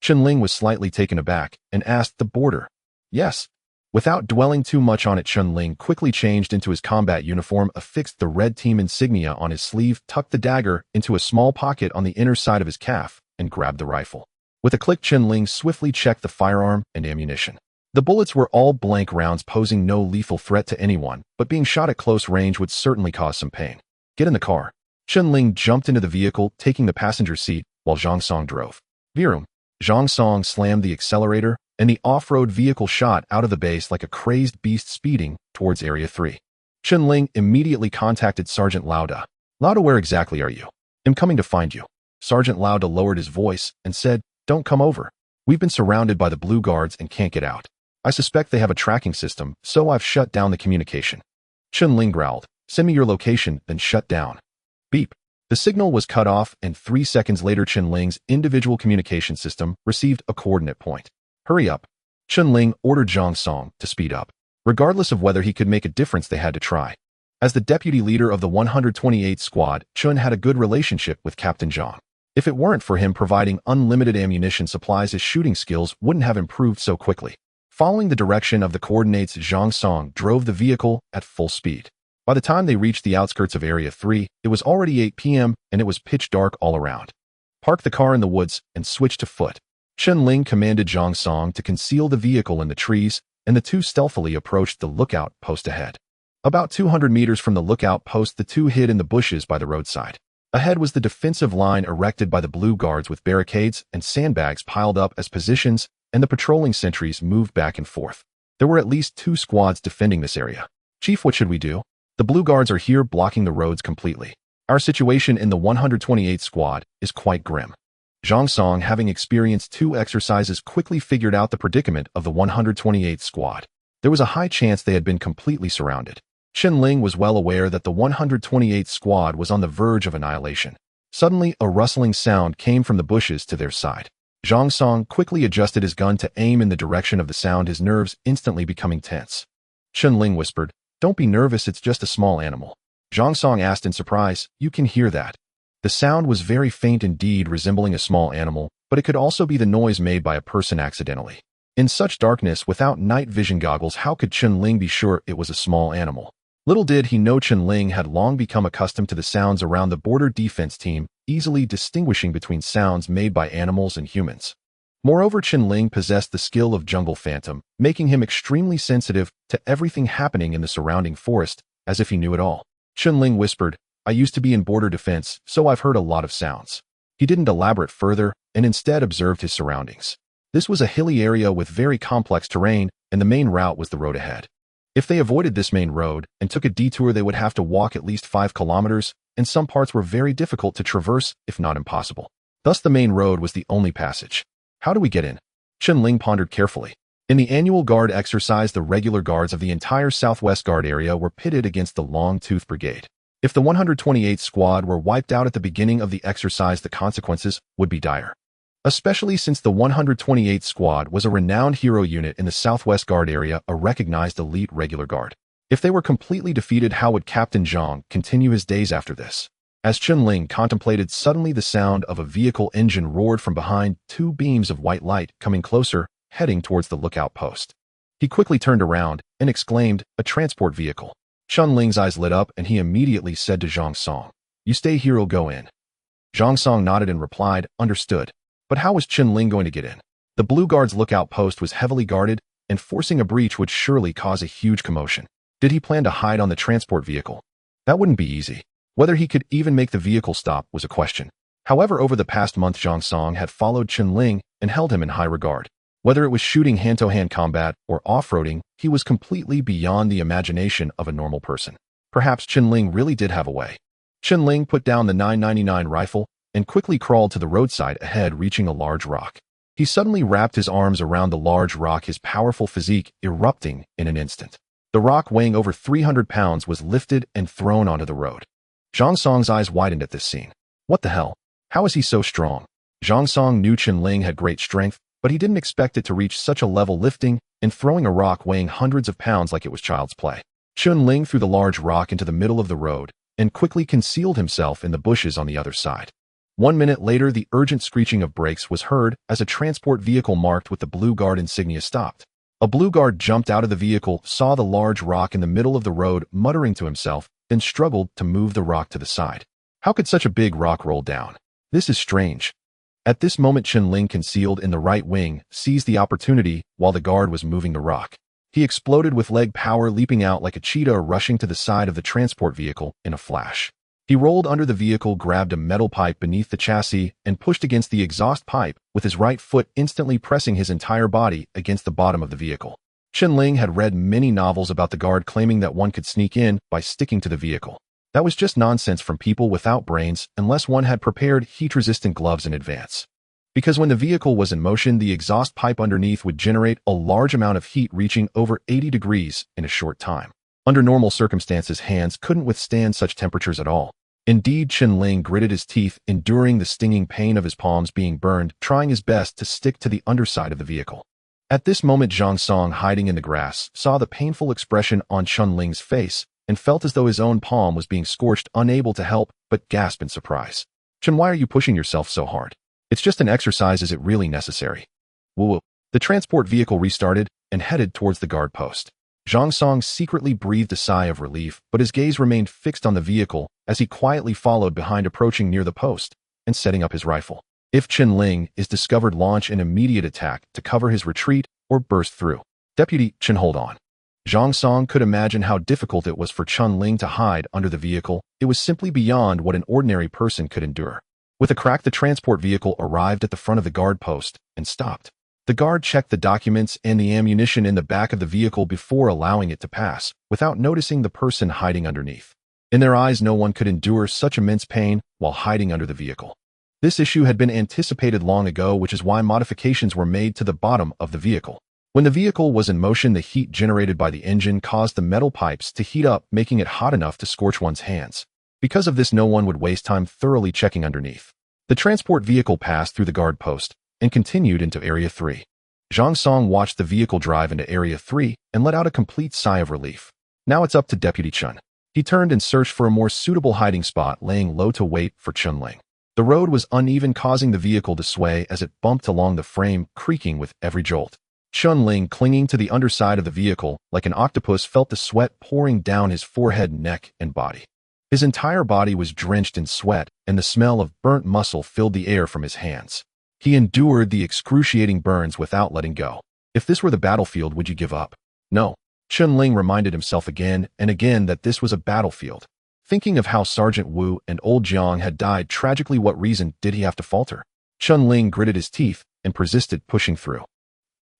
Chen Ling was slightly taken aback and asked, "The border?" "Yes." Without dwelling too much on it, Chen Ling quickly changed into his combat uniform, affixed the red team insignia on his sleeve, tucked the dagger into a small pocket on the inner side of his calf, and grabbed the rifle. With a click, Chen Ling swiftly checked the firearm and ammunition. The bullets were all blank rounds, posing no lethal threat to anyone, but being shot at close range would certainly cause some pain. "Get in the car." Chen Ling jumped into the vehicle, taking the passenger seat, while Zhang Song drove. Virum. Zhang Song slammed the accelerator, and the off-road vehicle shot out of the base like a crazed beast, speeding towards Area 3. Chen Ling immediately contacted Sergeant Lao Da. "Lao Da, where exactly are you?" "I'm coming to find you." Sergeant Lao Da lowered his voice and said, "Don't come over. We've been surrounded by the blue guards and can't get out. I suspect they have a tracking system, so I've shut down the communication." Chen Ling growled, "Send me your location, then shut down." Beep. The signal was cut off, and 3 seconds later Chen Ling's individual communication system received a coordinate point. "Hurry up." Chen Ling ordered Zhang Song to speed up. Regardless of whether he could make a difference, they had to try. As the deputy leader of the 128th squad, Chen had a good relationship with Captain Zhang. If it weren't for him providing unlimited ammunition supplies, his shooting skills wouldn't have improved so quickly. Following the direction of the coordinates, Zhang Song drove the vehicle at full speed. By the time they reached the outskirts of Area 3, it was already 8 p.m. and it was pitch dark all around. "Park the car in the woods and switch to foot." Chen Ling commanded Zhang Song to conceal the vehicle in the trees, and the two stealthily approached the lookout post ahead. About 200 meters from the lookout post, the two hid in the bushes by the roadside. Ahead was the defensive line erected by the blue guards with barricades and sandbags piled up as positions, and the patrolling sentries moved back and forth. There were at least 2 squads defending this area. "Chief, what should we do?" "The blue guards are here, blocking the roads completely. Our situation in the 128th squad is quite grim." Zhang Song, having experienced 2 exercises, quickly figured out the predicament of the 128th squad. There was a high chance they had been completely surrounded. Chen Ling was well aware that the 128th squad was on the verge of annihilation. Suddenly, a rustling sound came from the bushes to their side. Zhang Song quickly adjusted his gun to aim in the direction of the sound, his nerves instantly becoming tense. Chen Ling whispered, "Don't be nervous, it's just a small animal." Zhang Song asked in surprise, "You can hear that?" The sound was very faint indeed, resembling a small animal, but it could also be the noise made by a person accidentally. In such darkness, without night vision goggles, how could Chen Ling be sure it was a small animal? Little did he know Chen Ling had long become accustomed to the sounds around the border defense team, easily distinguishing between sounds made by animals and humans. Moreover, Chen Ling possessed the skill of jungle phantom, making him extremely sensitive to everything happening in the surrounding forest, as if he knew it all. Chen Ling whispered, "I used to be in border defense, so I've heard a lot of sounds." He didn't elaborate further, and instead observed his surroundings. This was a hilly area with very complex terrain, and the main route was the road ahead. If they avoided this main road and took a detour, they would have to walk at least 5 kilometers, and some parts were very difficult to traverse, if not impossible. Thus the main road was the only passage. How do we get in? Chen Ling pondered carefully. In the annual guard exercise, the regular guards of the entire Southwest Guard area were pitted against the Long-Tooth Brigade. If the 128th Squad were wiped out at the beginning of the exercise, the consequences would be dire. Especially since the 128th Squad was a renowned hero unit in the Southwest Guard area, a recognized elite regular guard. If they were completely defeated, how would Captain Zhang continue his days after this? As Chen Ling contemplated, suddenly the sound of a vehicle engine roared from behind, 2 beams of white light coming closer, heading towards the lookout post. He quickly turned around and exclaimed, "A transport vehicle." Chen Ling's eyes lit up and he immediately said to Zhang Song, "You stay here or go in." Zhang Song nodded and replied, "Understood." But how was Chen Ling going to get in? The Blue Guard's lookout post was heavily guarded, and forcing a breach would surely cause a huge commotion. Did he plan to hide on the transport vehicle? That wouldn't be easy. Whether he could even make the vehicle stop was a question. However, over the past month, Zhang Song had followed Chen Ling and held him in high regard. Whether it was shooting hand-to-hand combat or off-roading, he was completely beyond the imagination of a normal person. Perhaps Chen Ling really did have a way. Chen Ling put down the 9.99 rifle and quickly crawled to the roadside ahead, reaching a large rock. He suddenly wrapped his arms around the large rock, his powerful physique erupting in an instant. The rock, weighing over 300 pounds, was lifted and thrown onto the road. Zhang Song's eyes widened at this scene. What the hell? How is he so strong? Zhang Song knew Chen Ling had great strength, but he didn't expect it to reach such a level, lifting and throwing a rock weighing hundreds of pounds like it was child's play. Chen Ling threw the large rock into the middle of the road and quickly concealed himself in the bushes on the other side. 1 minute later, the urgent screeching of brakes was heard as a transport vehicle marked with the Blue Guard insignia stopped. A Blue Guard jumped out of the vehicle, saw the large rock in the middle of the road, muttering to himself, then struggled to move the rock to the side. How could such a big rock roll down? This is strange. At this moment, Chen Ling, concealed in the right wing, seized the opportunity while the guard was moving the rock. He exploded with leg power, leaping out like a cheetah, rushing to the side of the transport vehicle in a flash. He rolled under the vehicle, grabbed a metal pipe beneath the chassis, and pushed against the exhaust pipe with his right foot, instantly pressing his entire body against the bottom of the vehicle. Chen Ling had read many novels about the guard claiming that one could sneak in by sticking to the vehicle. That was just nonsense from people without brains unless one had prepared heat-resistant gloves in advance. Because when the vehicle was in motion, the exhaust pipe underneath would generate a large amount of heat, reaching over 80 degrees in a short time. Under normal circumstances, hands couldn't withstand such temperatures at all. Indeed, Chen Ling gritted his teeth, enduring the stinging pain of his palms being burned, trying his best to stick to the underside of the vehicle. At this moment, Zhang Song, hiding in the grass, saw the painful expression on Chen Ling's face and felt as though his own palm was being scorched, unable to help but gasp in surprise. "Chen, why are you pushing yourself so hard? It's just an exercise. Is it really necessary?" Woo. The transport vehicle restarted and headed towards the guard post. Zhang Song secretly breathed a sigh of relief, but his gaze remained fixed on the vehicle as he quietly followed behind, approaching near the post and setting up his rifle. If Chen Ling is discovered, launch an immediate attack to cover his retreat or burst through. Deputy Chen, hold on. Zhang Song could imagine how difficult it was for Chen Ling to hide under the vehicle. It was simply beyond what an ordinary person could endure. With a crack, the transport vehicle arrived at the front of the guard post and stopped. The guard checked the documents and the ammunition in the back of the vehicle before allowing it to pass, without noticing the person hiding underneath. In their eyes, no one could endure such immense pain while hiding under the vehicle. This issue had been anticipated long ago, which is why modifications were made to the bottom of the vehicle. When the vehicle was in motion, the heat generated by the engine caused the metal pipes to heat up, making it hot enough to scorch one's hands. Because of this, no one would waste time thoroughly checking underneath. The transport vehicle passed through the guard post and continued into Area 3. Zhang Song watched the vehicle drive into Area 3 and let out a complete sigh of relief. Now it's up to Deputy Chen. He turned and searched for a more suitable hiding spot, laying low to wait for Chen Ling. The road was uneven, causing the vehicle to sway as it bumped along the frame, creaking with every jolt. Chen Ling, clinging to the underside of the vehicle like an octopus, felt the sweat pouring down his forehead, neck, and body. His entire body was drenched in sweat, and the smell of burnt muscle filled the air from his hands. He endured the excruciating burns without letting go. If this were the battlefield, would you give up? No. Chen Ling reminded himself again and again that this was a battlefield. Thinking of how Sergeant Wu and Old Jiang had died tragically, what reason did he have to falter? Chen Ling gritted his teeth and persisted, pushing through.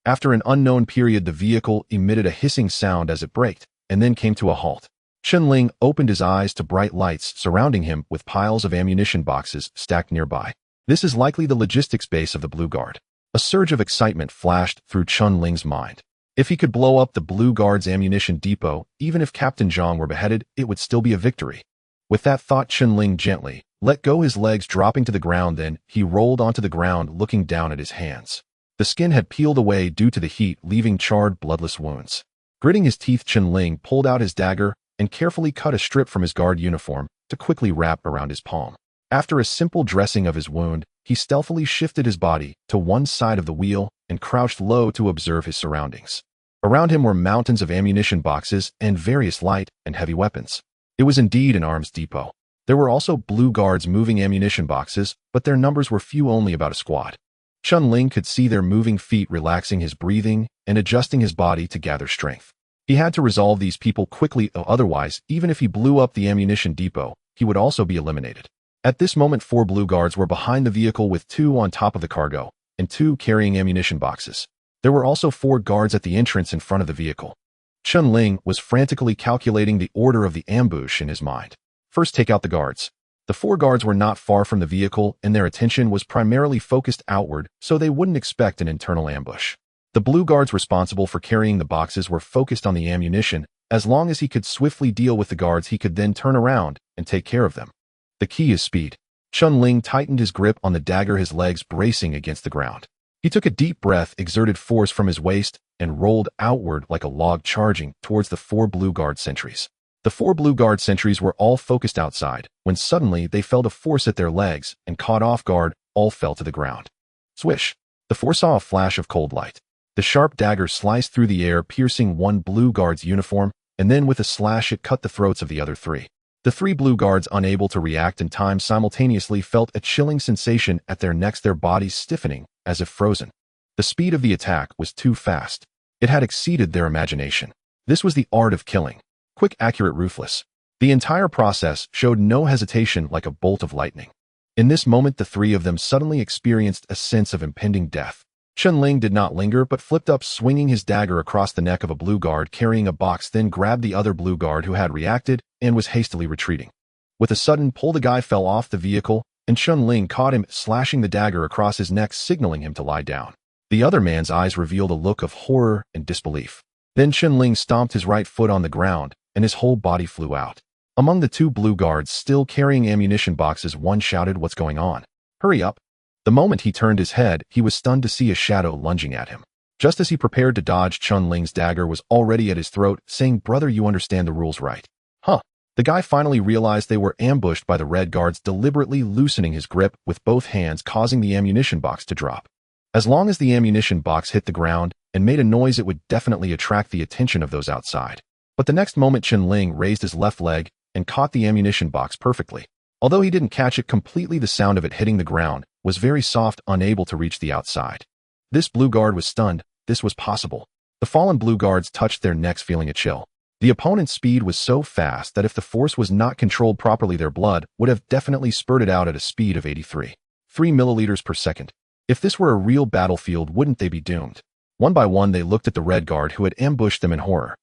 After an unknown period, the vehicle emitted a hissing sound as it braked and then came to a halt. Chen Ling opened his eyes to bright lights surrounding him with piles of ammunition boxes stacked nearby. This is likely the logistics base of the Blue Guard. A surge of excitement flashed through Chen Ling's mind. If he could blow up the Blue Guard's ammunition depot, even if Captain Zhang were beheaded, it would still be a victory. With that thought, Chen Ling gently let go, his legs dropping to the ground. Then he rolled onto the ground, looking down at his hands. The skin had peeled away due to the heat, leaving charred, bloodless wounds. Gritting his teeth, Chen Ling pulled out his dagger and carefully cut a strip from his guard uniform to quickly wrap around his palm. After a simple dressing of his wound, he stealthily shifted his body to one side of the wheel and crouched low to observe his surroundings. Around him were mountains of ammunition boxes and various light and heavy weapons. It was indeed an arms depot. There were also Blue Guards moving ammunition boxes, but their numbers were few, only about a squad. Chen Ling could see their moving feet, relaxing his breathing and adjusting his body to gather strength. He had to resolve these people quickly, otherwise, even if he blew up the ammunition depot, he would also be eliminated. At this moment, 4 Blue Guards were behind the vehicle, with 2 on top of the cargo and 2 carrying ammunition boxes. There were also 4 guards at the entrance in front of the vehicle. Chen Ling was frantically calculating the order of the ambush in his mind. First, take out the guards. The 4 guards were not far from the vehicle, and their attention was primarily focused outward, so they wouldn't expect an internal ambush. The Blue Guards responsible for carrying the boxes were focused on the ammunition. As long as he could swiftly deal with the guards, he could then turn around and take care of them. The key is speed. Chen Ling tightened his grip on the dagger, his legs bracing against the ground. He took a deep breath, exerted force from his waist, and rolled outward like a log, charging towards the 4 Blue Guard sentries. The 4 Blue Guard sentries were all focused outside, when suddenly they felt a force at their legs, and caught off guard, all fell to the ground. Swish! The 4 saw a flash of cold light. The sharp dagger sliced through the air, piercing one Blue Guard's uniform, and then with a slash it cut the throats of the other 3. The 3 Blue Guards, unable to react in time, simultaneously felt a chilling sensation at their necks, their bodies stiffening as if frozen. The speed of the attack was too fast. It had exceeded their imagination. This was the art of killing. Quick, accurate, ruthless. The entire process showed no hesitation, like a bolt of lightning. In this moment, the 3 of them suddenly experienced a sense of impending death. Chen Ling did not linger, but flipped up, swinging his dagger across the neck of a Blue Guard carrying a box, then grabbed the other Blue Guard who had reacted and was hastily retreating. With a sudden pull, the guy fell off the vehicle, and Chen Ling caught him, slashing the dagger across his neck, signaling him to lie down. The other man's eyes revealed a look of horror and disbelief. Then Chen Ling stomped his right foot on the ground, and his whole body flew out. Among the 2 Blue Guards still carrying ammunition boxes, one shouted, "What's going on? Hurry up!" The moment he turned his head, he was stunned to see a shadow lunging at him. Just as he prepared to dodge, Chen Ling's dagger was already at his throat, saying, "Brother, you understand the rules, right?" Huh. The guy finally realized they were ambushed by the Red Guards, deliberately loosening his grip with both hands, causing the ammunition box to drop. As long as the ammunition box hit the ground and made a noise, it would definitely attract the attention of those outside. But the next moment, Chen Ling raised his left leg and caught the ammunition box perfectly. Although he didn't catch it completely, the sound of it hitting the ground was very soft, unable to reach the outside. This Blue Guard was stunned. This was possible. The fallen Blue Guards touched their necks, feeling a chill. The opponent's speed was so fast that if the force was not controlled properly, their blood would have definitely spurted out at a speed of 83.3 milliliters per second. If this were a real battlefield, wouldn't they be doomed? One by one, they looked at the Red Guard who had ambushed them in horror.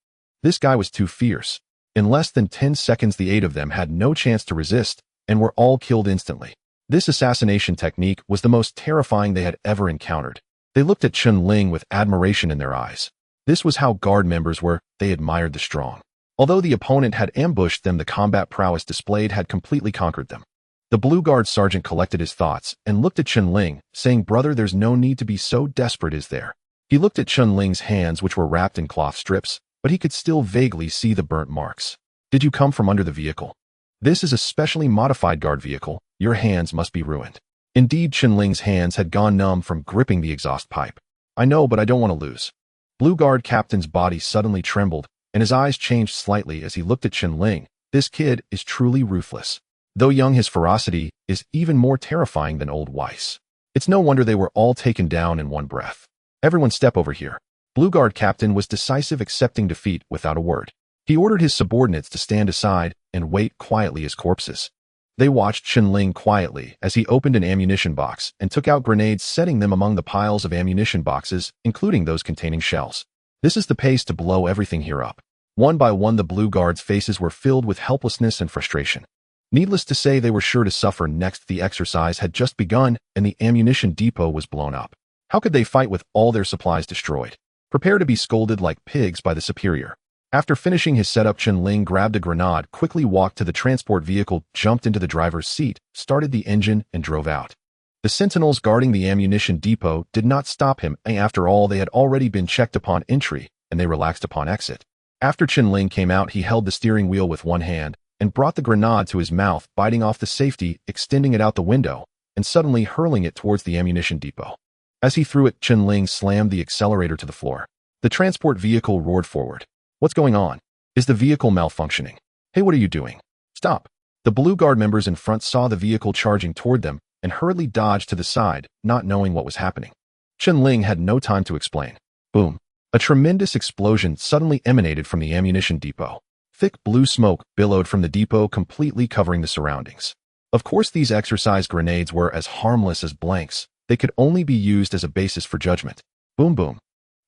This guy was too fierce. In less than 10 seconds, the 8 of them had no chance to resist and were all killed instantly. This assassination technique was the most terrifying they had ever encountered. They looked at Chen Ling with admiration in their eyes. This was how guard members were. They admired the strong. Although the opponent had ambushed them, the combat prowess displayed had completely conquered them. The Blue Guard sergeant collected his thoughts and looked at Chen Ling, saying, "Brother, there's no need to be so desperate, is there?" He looked at Chen Ling's hands, which were wrapped in cloth strips, but he could still vaguely see the burnt marks. "Did you come from under the vehicle? This is a specially modified guard vehicle. Your hands must be ruined." Indeed, Chen Ling's hands had gone numb from gripping the exhaust pipe. "I know, but I don't want to lose." Blue Guard Captain's body suddenly trembled, and his eyes changed slightly as he looked at Chen Ling. This kid is truly ruthless. Though young, his ferocity is even more terrifying than old Weiss. It's no wonder they were all taken down in one breath. "Everyone step over here." Blue Guard Captain was decisive, accepting defeat without a word. He ordered his subordinates to stand aside and wait quietly as corpses. They watched Chen Ling quietly as he opened an ammunition box and took out grenades, setting them among the piles of ammunition boxes, including those containing shells. This is the pace to blow everything here up. One by one, the Blue Guards' faces were filled with helplessness and frustration. Needless to say, they were sure to suffer next. The exercise had just begun, and the ammunition depot was blown up. How could they fight with all their supplies destroyed? Prepare to be scolded like pigs by the superior. After finishing his setup, Chen Ling grabbed a grenade, quickly walked to the transport vehicle, jumped into the driver's seat, started the engine, and drove out. The sentinels guarding the ammunition depot did not stop him. After all, they had already been checked upon entry, and they relaxed upon exit. After Chen Ling came out, he held the steering wheel with one hand and brought the grenade to his mouth, biting off the safety, extending it out the window, and suddenly hurling it towards the ammunition depot. As he threw it, Chen Ling slammed the accelerator to the floor. The transport vehicle roared forward. "What's going on? Is the vehicle malfunctioning? Hey, what are you doing? Stop!" The Blue Guard members in front saw the vehicle charging toward them and hurriedly dodged to the side, not knowing what was happening. Chen Ling had no time to explain. Boom! A tremendous explosion suddenly emanated from the ammunition depot. Thick blue smoke billowed from the depot, completely covering the surroundings. Of course, these exercise grenades were as harmless as blanks. They could only be used as a basis for judgment. Boom, boom.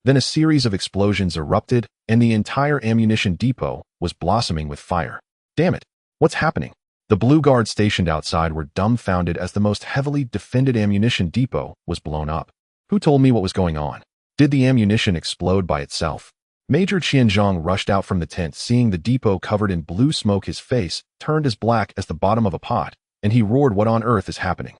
Then a series of explosions erupted, and the entire ammunition depot was blossoming with fire. Damn it! What's happening? The Blue Guards stationed outside were dumbfounded as the most heavily defended ammunition depot was blown up. Who told me what was going on? Did the ammunition explode by itself? Major Qianzhong rushed out from the tent, seeing the depot covered in blue smoke. His face turned as black as the bottom of a pot, and he roared, "What on earth is happening?"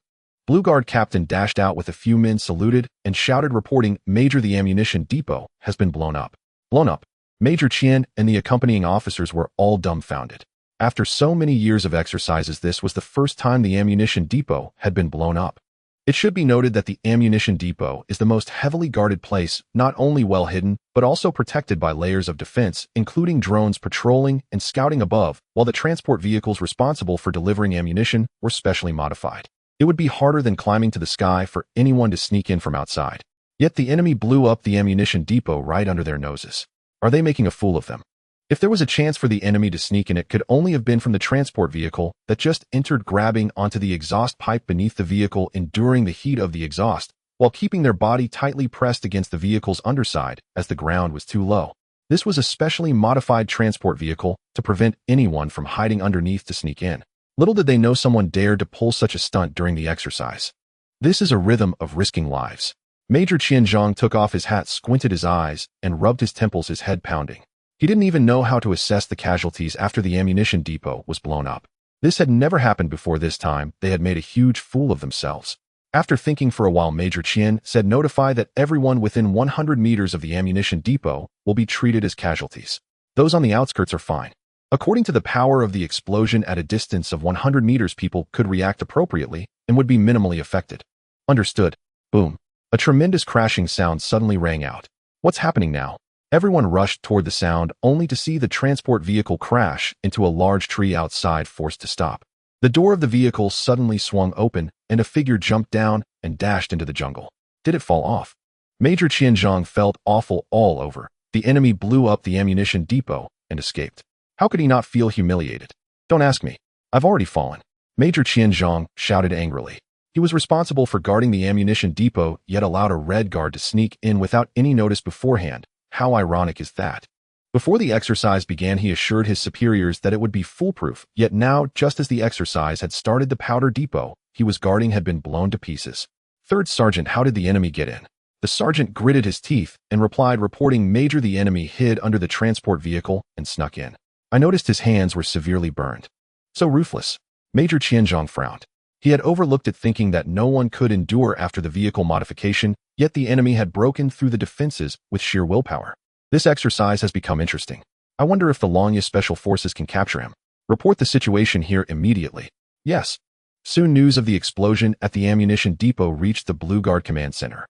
Blue Guard Captain dashed out with a few men, saluted, and shouted, reporting, "Major, the ammunition depot has been blown up." Blown up? Major Qian and the accompanying officers were all dumbfounded. After so many years of exercises, this was the first time the ammunition depot had been blown up. It should be noted that the ammunition depot is the most heavily guarded place, not only well hidden, but also protected by layers of defense, including drones patrolling and scouting above, while the transport vehicles responsible for delivering ammunition were specially modified. It would be harder than climbing to the sky for anyone to sneak in from outside. Yet the enemy blew up the ammunition depot right under their noses. Are they making a fool of them? If there was a chance for the enemy to sneak in, it could only have been from the transport vehicle that just entered, grabbing onto the exhaust pipe beneath the vehicle, enduring the heat of the exhaust, while keeping their body tightly pressed against the vehicle's underside as the ground was too low. This was a specially modified transport vehicle to prevent anyone from hiding underneath to sneak in. Little did they know someone dared to pull such a stunt during the exercise. This is a rhythm of risking lives. Major Qianzhong took off his hat, squinted his eyes, and rubbed his temples, his head pounding. He didn't even know how to assess the casualties after the ammunition depot was blown up. This had never happened before. This time, they had made a huge fool of themselves. After thinking for a while, Major Qian said, "Notify that everyone within 100 meters of the ammunition depot will be treated as casualties. Those on the outskirts are fine. According to the power of the explosion at a distance of 100 meters, people could react appropriately and would be minimally affected." Understood. Boom. A tremendous crashing sound suddenly rang out. What's happening now? Everyone rushed toward the sound, only to see the transport vehicle crash into a large tree outside, forced to stop. The door of the vehicle suddenly swung open, and a figure jumped down and dashed into the jungle. Did it fall off? Major Qianzhong felt awful all over. The enemy blew up the ammunition depot and escaped. How could he not feel humiliated? "Don't ask me. I've already fallen." Major Qianzhong shouted angrily. He was responsible for guarding the ammunition depot, yet allowed a red guard to sneak in without any notice beforehand. How ironic is that? Before the exercise began, he assured his superiors that it would be foolproof, yet now, just as the exercise had started, the powder depot he was guarding had been blown to pieces. "Third Sergeant, how did the enemy get in?" The sergeant gritted his teeth and replied, reporting Major, the enemy hid under the transport vehicle and snuck in. I noticed his hands were severely burned. So ruthless. Major Qianzhong frowned. He had overlooked it, thinking that no one could endure after the vehicle modification, yet the enemy had broken through the defenses with sheer willpower. This exercise has become interesting. I wonder if the Longya Special Forces can capture him. Report the situation here immediately. Yes. Soon news of the explosion at the ammunition depot reached the Blue Guard Command Center.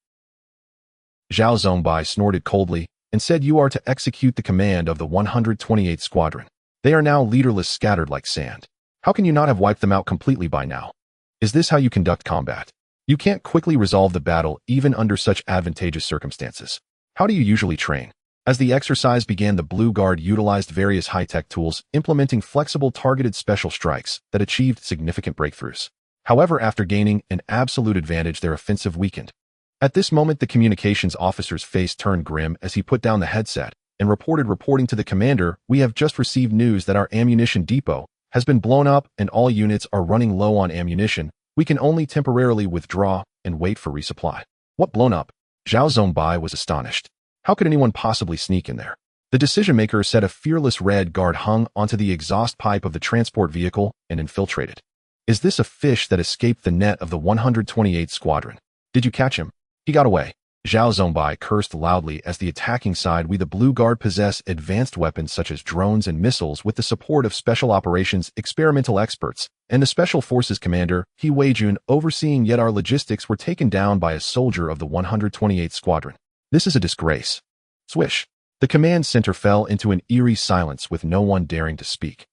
Zhao Zongbai snorted coldly and said, you are to execute the command of the 128th Squadron. They are now leaderless, scattered like sand. How can you not have wiped them out completely by now? Is this how you conduct combat? You can't quickly resolve the battle even under such advantageous circumstances. How do you usually train? As the exercise began, the Blue Guard utilized various high-tech tools, implementing flexible targeted special strikes that achieved significant breakthroughs. However, after gaining an absolute advantage, their offensive weakened. At this moment, the communications officer's face turned grim as he put down the headset and reporting to the commander, we have just received news that our ammunition depot has been blown up and all units are running low on ammunition. We can only temporarily withdraw and wait for resupply. What blown up? Zhao Zongbai was astonished. How could anyone possibly sneak in there? The decision-maker said a fearless red guard hung onto the exhaust pipe of the transport vehicle and infiltrated. Is this a fish that escaped the net of the 128th Squadron? Did you catch him? He got away. Zhao Zongbai cursed loudly as the attacking side. We the Blue Guard possess advanced weapons such as drones and missiles with the support of special operations experimental experts and the Special Forces commander, He Weijun, overseeing, yet our logistics were taken down by a soldier of the 128th Squadron. This is a disgrace. Swish. The command center fell into an eerie silence with no one daring to speak.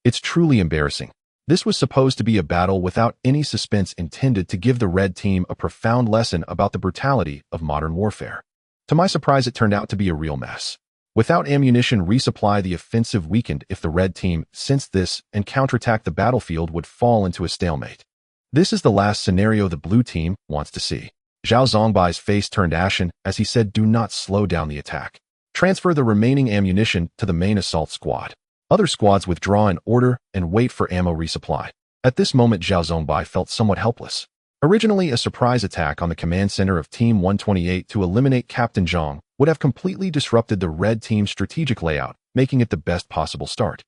It's truly embarrassing. This was supposed to be a battle without any suspense, intended to give the red team a profound lesson about the brutality of modern warfare. To my surprise, it turned out to be a real mess. Without ammunition resupply, the offensive weakened. If the red team sensed this and counterattacked, the battlefield would fall into a stalemate. This is the last scenario the blue team wants to see. Zhao Zongbai's face turned ashen as he said, do not slow down the attack. Transfer the remaining ammunition to the main assault squad. Other squads withdraw in order and wait for ammo resupply. At this moment, Zhao Zongbai felt somewhat helpless. Originally, a surprise attack on the command center of Team 128 to eliminate Captain Zhang would have completely disrupted the red team's strategic layout, making it the best possible start.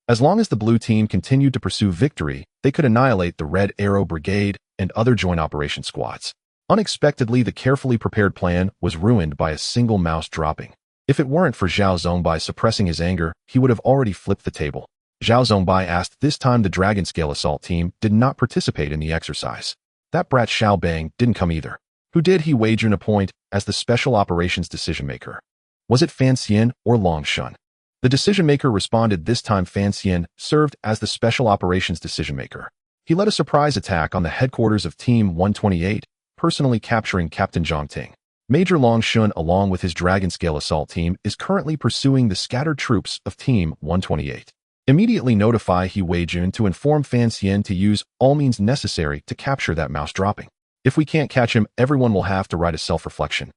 As long as the blue team continued to pursue victory, they could annihilate the Red Arrow Brigade and other joint operation squads. Unexpectedly, the carefully prepared plan was ruined by a single mouse dropping. If it weren't for Zhao Zongbai suppressing his anger, he would have already flipped the table. Zhao Zongbai asked. This time the Dragon Scale Assault team did not participate in the exercise. That brat Xiao Bang didn't come either. Who did He Weijun appoint as the special operations decision-maker? Was it Fan Xian or Long Shun? The decision-maker responded. This time Fan Xian served as the special operations decision-maker. He led a surprise attack on the headquarters of Team 128, personally capturing Captain Zhang Ting. Major Long Shun, along with his Dragon Scale Assault team, is currently pursuing the scattered troops of Team 128. Immediately notify He Weijun to inform Fan Xian to use all means necessary to capture that mouse dropping. If we can't catch him, everyone will have to write a self-reflection.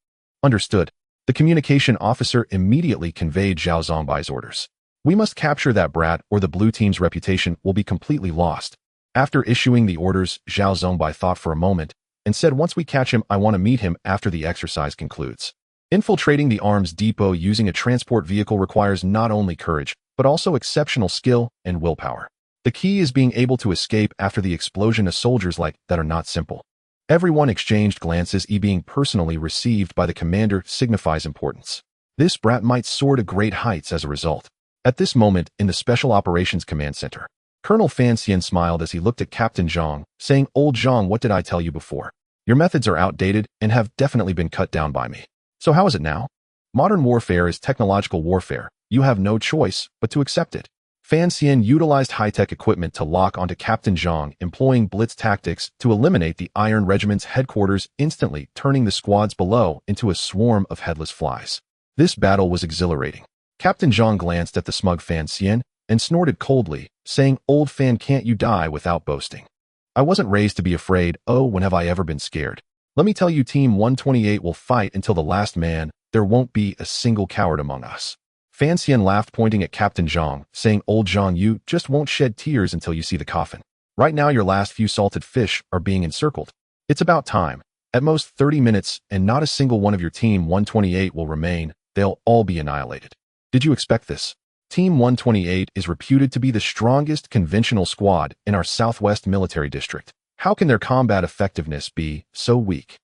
Understood. The communication officer immediately conveyed Zhao Zongbai's orders. We must capture that brat or the blue team's reputation will be completely lost. After issuing the orders, Zhao Zongbai thought for a moment and said, once we catch him, I want to meet him after the exercise concludes. Infiltrating the arms depot using a transport vehicle requires not only courage, but also exceptional skill and willpower. The key is being able to escape after the explosion of soldiers like that are not simple. Everyone exchanged glances. Being personally received by the commander signifies importance. This brat might soar to great heights as a result. At this moment, in the Special Operations Command Center, Colonel Fan Xian smiled as he looked at Captain Zhang, saying, Old Zhang, what did I tell you before? Your methods are outdated and have definitely been cut down by me. So how is it now? Modern warfare is technological warfare. You have no choice but to accept it. Fan Xian utilized high-tech equipment to lock onto Captain Zhang, employing blitz tactics to eliminate the Iron Regiment's headquarters, instantly turning the squads below into a swarm of headless flies. This battle was exhilarating. Captain Zhang glanced at the smug Fan Xian and snorted coldly, saying, Old Fan, can't you die without boasting? I wasn't raised to be afraid. Oh, when have I ever been scared? Let me tell you, Team 128 will fight until the last man. There won't be a single coward among us. Fan Xian laughed, pointing at Captain Zhang, saying, Old Zhang, you just won't shed tears until you see the coffin. Right now, your last few salted fish are being encircled. It's about time. At most 30 minutes, and not a single one of your Team 128 will remain. They'll all be annihilated. Did you expect this? Team 128 is reputed to be the strongest conventional squad in our Southwest military district. How can their combat effectiveness be so weak?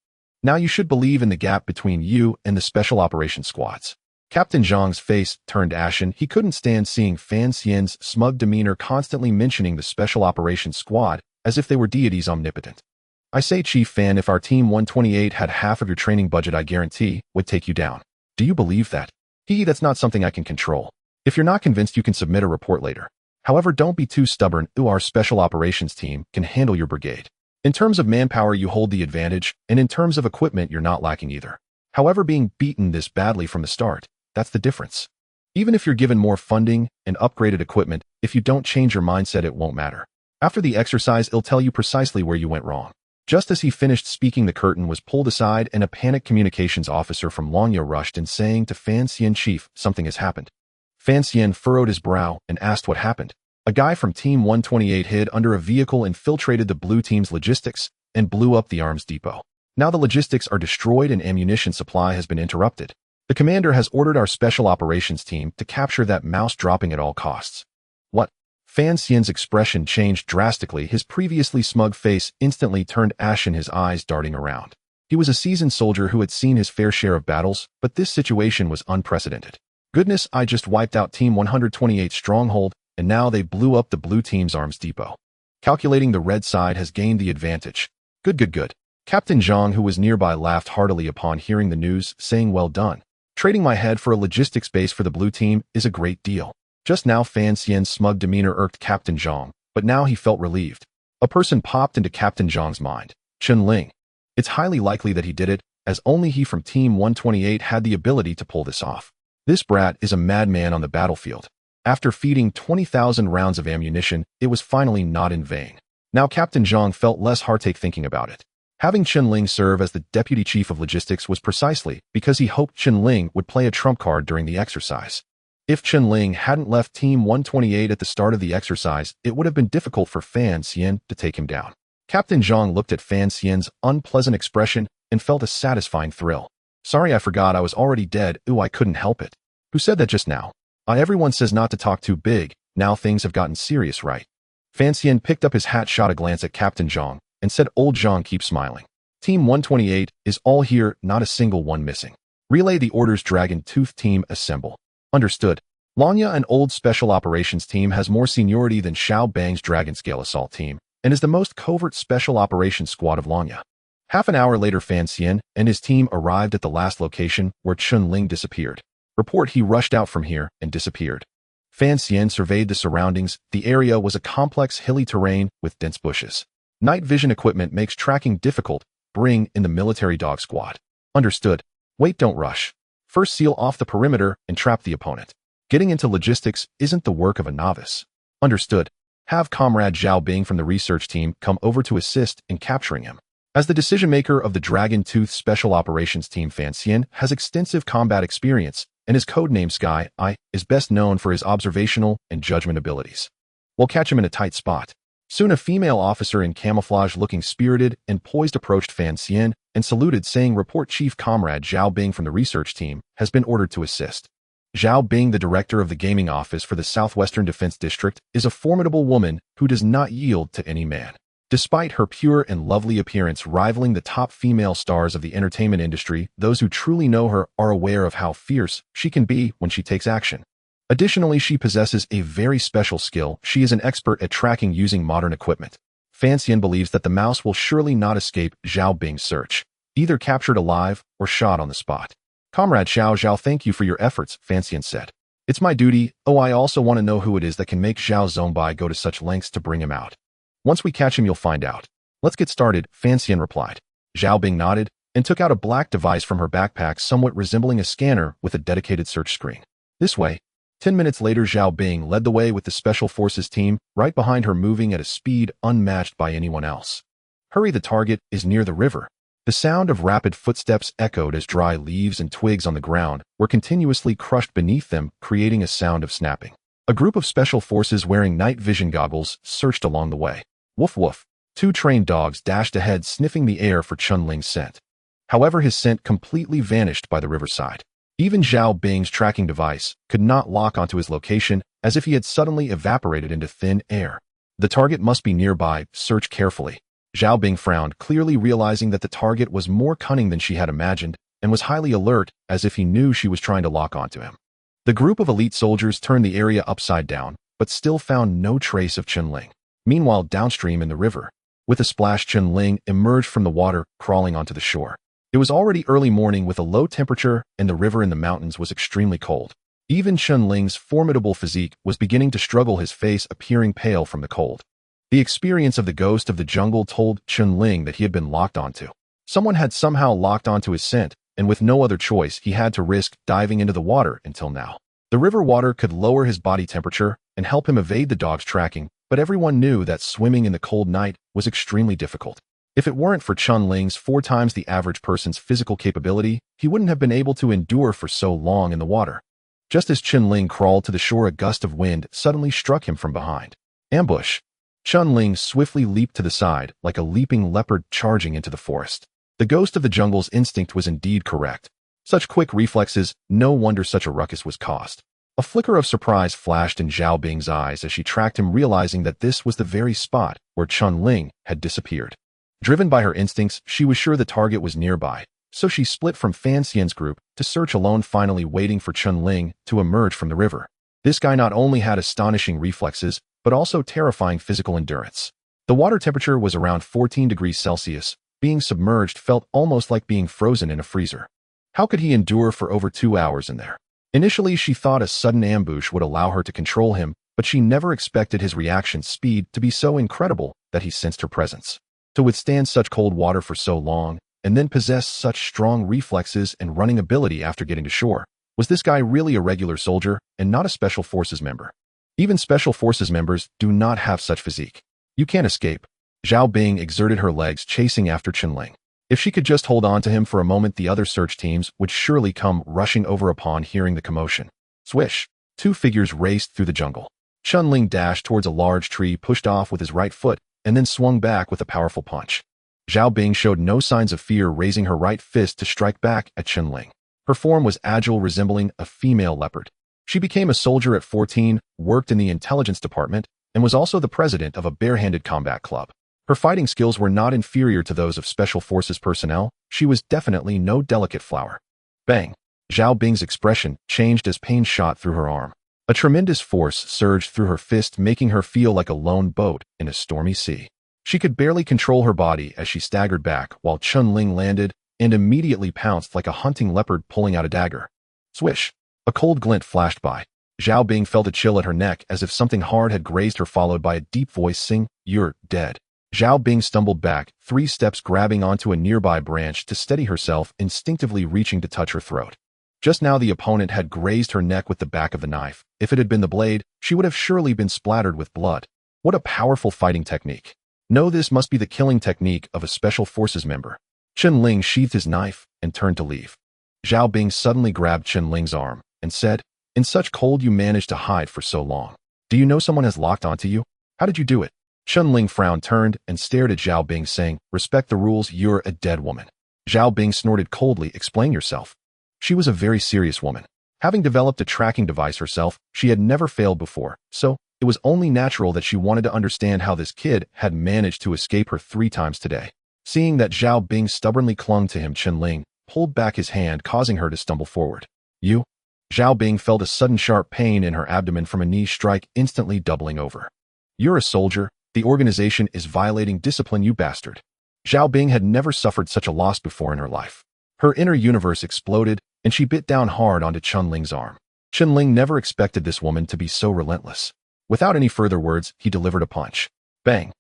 Now you should believe in the gap between you and the special operations squads. Captain Zhang's face turned ashen. He couldn't stand seeing Fan Xian's smug demeanor constantly mentioning the special operations squad as if they were deities omnipotent. I say, Chief Fan, if our Team 128 had half of your training budget, I guarantee would take you down. Do you believe that? That's not something I can control. If you're not convinced, you can submit a report later. However, don't be too stubborn. Our special operations team can handle your brigade. In terms of manpower, you hold the advantage, and in terms of equipment, you're not lacking either. However, being beaten this badly from the start, that's the difference. Even if you're given more funding and upgraded equipment, if you don't change your mindset, it won't matter. After the exercise, it'll tell you precisely where you went wrong. Just as he finished speaking, the curtain was pulled aside and a panicked communications officer from Longya rushed in, saying to Fan Xian, Chief, something has happened. Fan Xian furrowed his brow and asked what happened. A guy from Team 128 hid under a vehicle, infiltrated the blue team's logistics, and blew up the arms depot. Now the logistics are destroyed and ammunition supply has been interrupted. The commander has ordered our special operations team to capture that mouse dropping at all costs. What? Fan Xian's expression changed drastically. His previously smug face instantly turned ashen, his eyes darting around. He was a seasoned soldier who had seen his fair share of battles, but this situation was unprecedented. Goodness, I just wiped out Team 128's stronghold, and now they blew up the blue team's arms depot. Calculating, the red side has gained the advantage. Good. Captain Zhang, who was nearby, laughed heartily upon hearing the news, saying, well done. Trading my head for a logistics base for the blue team is a great deal. Just now Fan Xian's smug demeanor irked Captain Zhang, but now he felt relieved. A person popped into Captain Zhang's mind. Chen Ling. It's highly likely that he did it, as only he from Team 128 had the ability to pull this off. This brat is a madman on the battlefield. After feeding 20,000 rounds of ammunition, it was finally not in vain. Now Captain Zhang felt less heartache thinking about it. Having Chen Ling serve as the deputy chief of logistics was precisely because he hoped Chen Ling would play a trump card during the exercise. If Chen Ling hadn't left Team 128 at the start of the exercise, it would have been difficult for Fan Xian to take him down. Captain Zhang looked at Fan Xian's unpleasant expression and felt a satisfying thrill. Sorry, I forgot I was already dead. I couldn't help it. Who said that just now? Everyone says not to talk too big. Now things have gotten serious, right? Fan Xian picked up his hat, shot a glance at Captain Zhang, and said, Old Zhang, keep smiling. Team 128 is all here, not a single one missing. Relay the orders, Dragon Tooth team, assemble. Understood. Lanya, an old special operations team, has more seniority than Xiao Bang's Dragon Scale Assault team, and is the most covert special operations squad of Lanya. Half an hour later, Fan Xian and his team arrived at the last location where Chen Ling disappeared. Report, he rushed out from here and disappeared. Fan Xian surveyed the surroundings. The area was a complex hilly terrain with dense bushes. Night vision equipment makes tracking difficult. Bring in the military dog squad. Understood. Wait, don't rush. First seal off the perimeter and trap the opponent. Getting into logistics isn't the work of a novice. Understood. Have Comrade Zhao Bing from the research team come over to assist in capturing him. As the decision-maker of the Dragon Tooth Special Operations Team, Fan Xian has extensive combat experience, and his codename Sky Eye is best known for his observational and judgment abilities. We'll catch him in a tight spot. Soon a female officer in camouflage, looking spirited and poised, approached Fan Xian and saluted, saying, Report, Chief, Comrade Zhao Bing from the research team has been ordered to assist. Zhao Bing, the director of the gaming office for the Southwestern Defense District, is a formidable woman who does not yield to any man. Despite her pure and lovely appearance rivaling the top female stars of the entertainment industry, those who truly know her are aware of how fierce she can be when she takes action. Additionally, she possesses a very special skill. She is an expert at tracking using modern equipment. Fan Xian believes that the mouse will surely not escape Zhao Bing's search, either captured alive or shot on the spot. Comrade Zhao, thank you for your efforts, Fan Xian said. It's my duty. I also want to know who it is that can make Zhao Zongbai go to such lengths to bring him out. Once we catch him, you'll find out. Let's get started, Fan Xian replied. Zhao Bing nodded and took out a black device from her backpack, somewhat resembling a scanner with a dedicated search screen. This way. 10 minutes later, Zhao Bing led the way with the Special Forces team, right behind her, moving at a speed unmatched by anyone else. Hurry, the target is near the river. The sound of rapid footsteps echoed as dry leaves and twigs on the ground were continuously crushed beneath them, creating a sound of snapping. A group of Special Forces wearing night vision goggles searched along the way. Woof woof. Two trained dogs dashed ahead, sniffing the air for Chen Ling's scent. However, his scent completely vanished by the riverside. Even Zhao Bing's tracking device could not lock onto his location, as if he had suddenly evaporated into thin air. The target must be nearby, search carefully. Zhao Bing frowned, clearly realizing that the target was more cunning than she had imagined, and was highly alert, as if he knew she was trying to lock onto him. The group of elite soldiers turned the area upside down, but still found no trace of Chen Ling. Meanwhile, downstream in the river, with a splash, Chen Ling emerged from the water, crawling onto the shore. It was already early morning with a low temperature, and the river in the mountains was extremely cold. Even Chen Ling's formidable physique was beginning to struggle, his face appearing pale from the cold. The experience of the ghost of the jungle told Chen Ling that he had been locked onto. Someone had somehow locked onto his scent, and with no other choice, he had to risk diving into the water until now. The river water could lower his body temperature and help him evade the dog's tracking, but everyone knew that swimming in the cold night was extremely difficult. If it weren't for Chen Ling's 4 times the average person's physical capability, he wouldn't have been able to endure for so long in the water. Just as Chen Ling crawled to the shore, a gust of wind suddenly struck him from behind. Ambush! Chen Ling swiftly leaped to the side, like a leaping leopard charging into the forest. The ghost of the jungle's instinct was indeed correct. Such quick reflexes, no wonder such a ruckus was caused. A flicker of surprise flashed in Zhao Bing's eyes as she tracked him, realizing that this was the very spot where Chen Ling had disappeared. Driven by her instincts, she was sure the target was nearby, so she split from Fan Xian's group to search alone, finally waiting for Chen Ling to emerge from the river. This guy not only had astonishing reflexes, but also terrifying physical endurance. The water temperature was around 14 degrees Celsius. Being submerged felt almost like being frozen in a freezer. How could he endure for over 2 hours in there? Initially, she thought a sudden ambush would allow her to control him, but she never expected his reaction speed to be so incredible that he sensed her presence. To withstand such cold water for so long, and then possess such strong reflexes and running ability after getting to shore, was this guy really a regular soldier and not a Special Forces member? Even Special Forces members do not have such physique. You can't escape. Zhao Bing exerted her legs, chasing after Chen Ling. If she could just hold on to him for a moment, the other search teams would surely come rushing over upon hearing the commotion. Swish! 2 figures raced through the jungle. Chen Ling dashed towards a large tree, pushed off with his right foot, and then swung back with a powerful punch. Zhao Bing showed no signs of fear, raising her right fist to strike back at Chen Ling. Her form was agile, resembling a female leopard. She became a soldier at 14, worked in the intelligence department, and was also the president of a barehanded combat club. Her fighting skills were not inferior to those of Special Forces personnel. She was definitely no delicate flower. Bang! Zhao Bing's expression changed as pain shot through her arm. A tremendous force surged through her fist, making her feel like a lone boat in a stormy sea. She could barely control her body as she staggered back while Chen Ling landed and immediately pounced like a hunting leopard pulling out a dagger. Swish! A cold glint flashed by. Zhao Bing felt a chill at her neck as if something hard had grazed her, followed by a deep voice saying, "You're dead." Zhao Bing stumbled back, 3 steps, grabbing onto a nearby branch to steady herself, instinctively reaching to touch her throat. Just now the opponent had grazed her neck with the back of the knife. If it had been the blade, she would have surely been splattered with blood. What a powerful fighting technique. No, this must be the killing technique of a Special Forces member. Chen Ling sheathed his knife and turned to leave. Zhao Bing suddenly grabbed Chen Ling's arm and said, "In such cold you managed to hide for so long. Do you know someone has locked onto you? How did you do it?" Chen Ling frowned, turned, and stared at Zhao Bing, saying, "Respect the rules, you're a dead woman." Zhao Bing snorted coldly. "Explain yourself." She was a very serious woman. Having developed a tracking device herself, she had never failed before, so it was only natural that she wanted to understand how this kid had managed to escape her 3 times today. Seeing that Zhao Bing stubbornly clung to him, Chen Ling pulled back his hand, causing her to stumble forward. "You?" Zhao Bing felt a sudden sharp pain in her abdomen from a knee strike, instantly doubling over. "You're a soldier. The organization is violating discipline, you bastard." Zhao Bing had never suffered such a loss before in her life. Her inner universe exploded, and she bit down hard onto Chen Ling's arm. Chen Ling never expected this woman to be so relentless. Without any further words, he delivered a punch. Bang!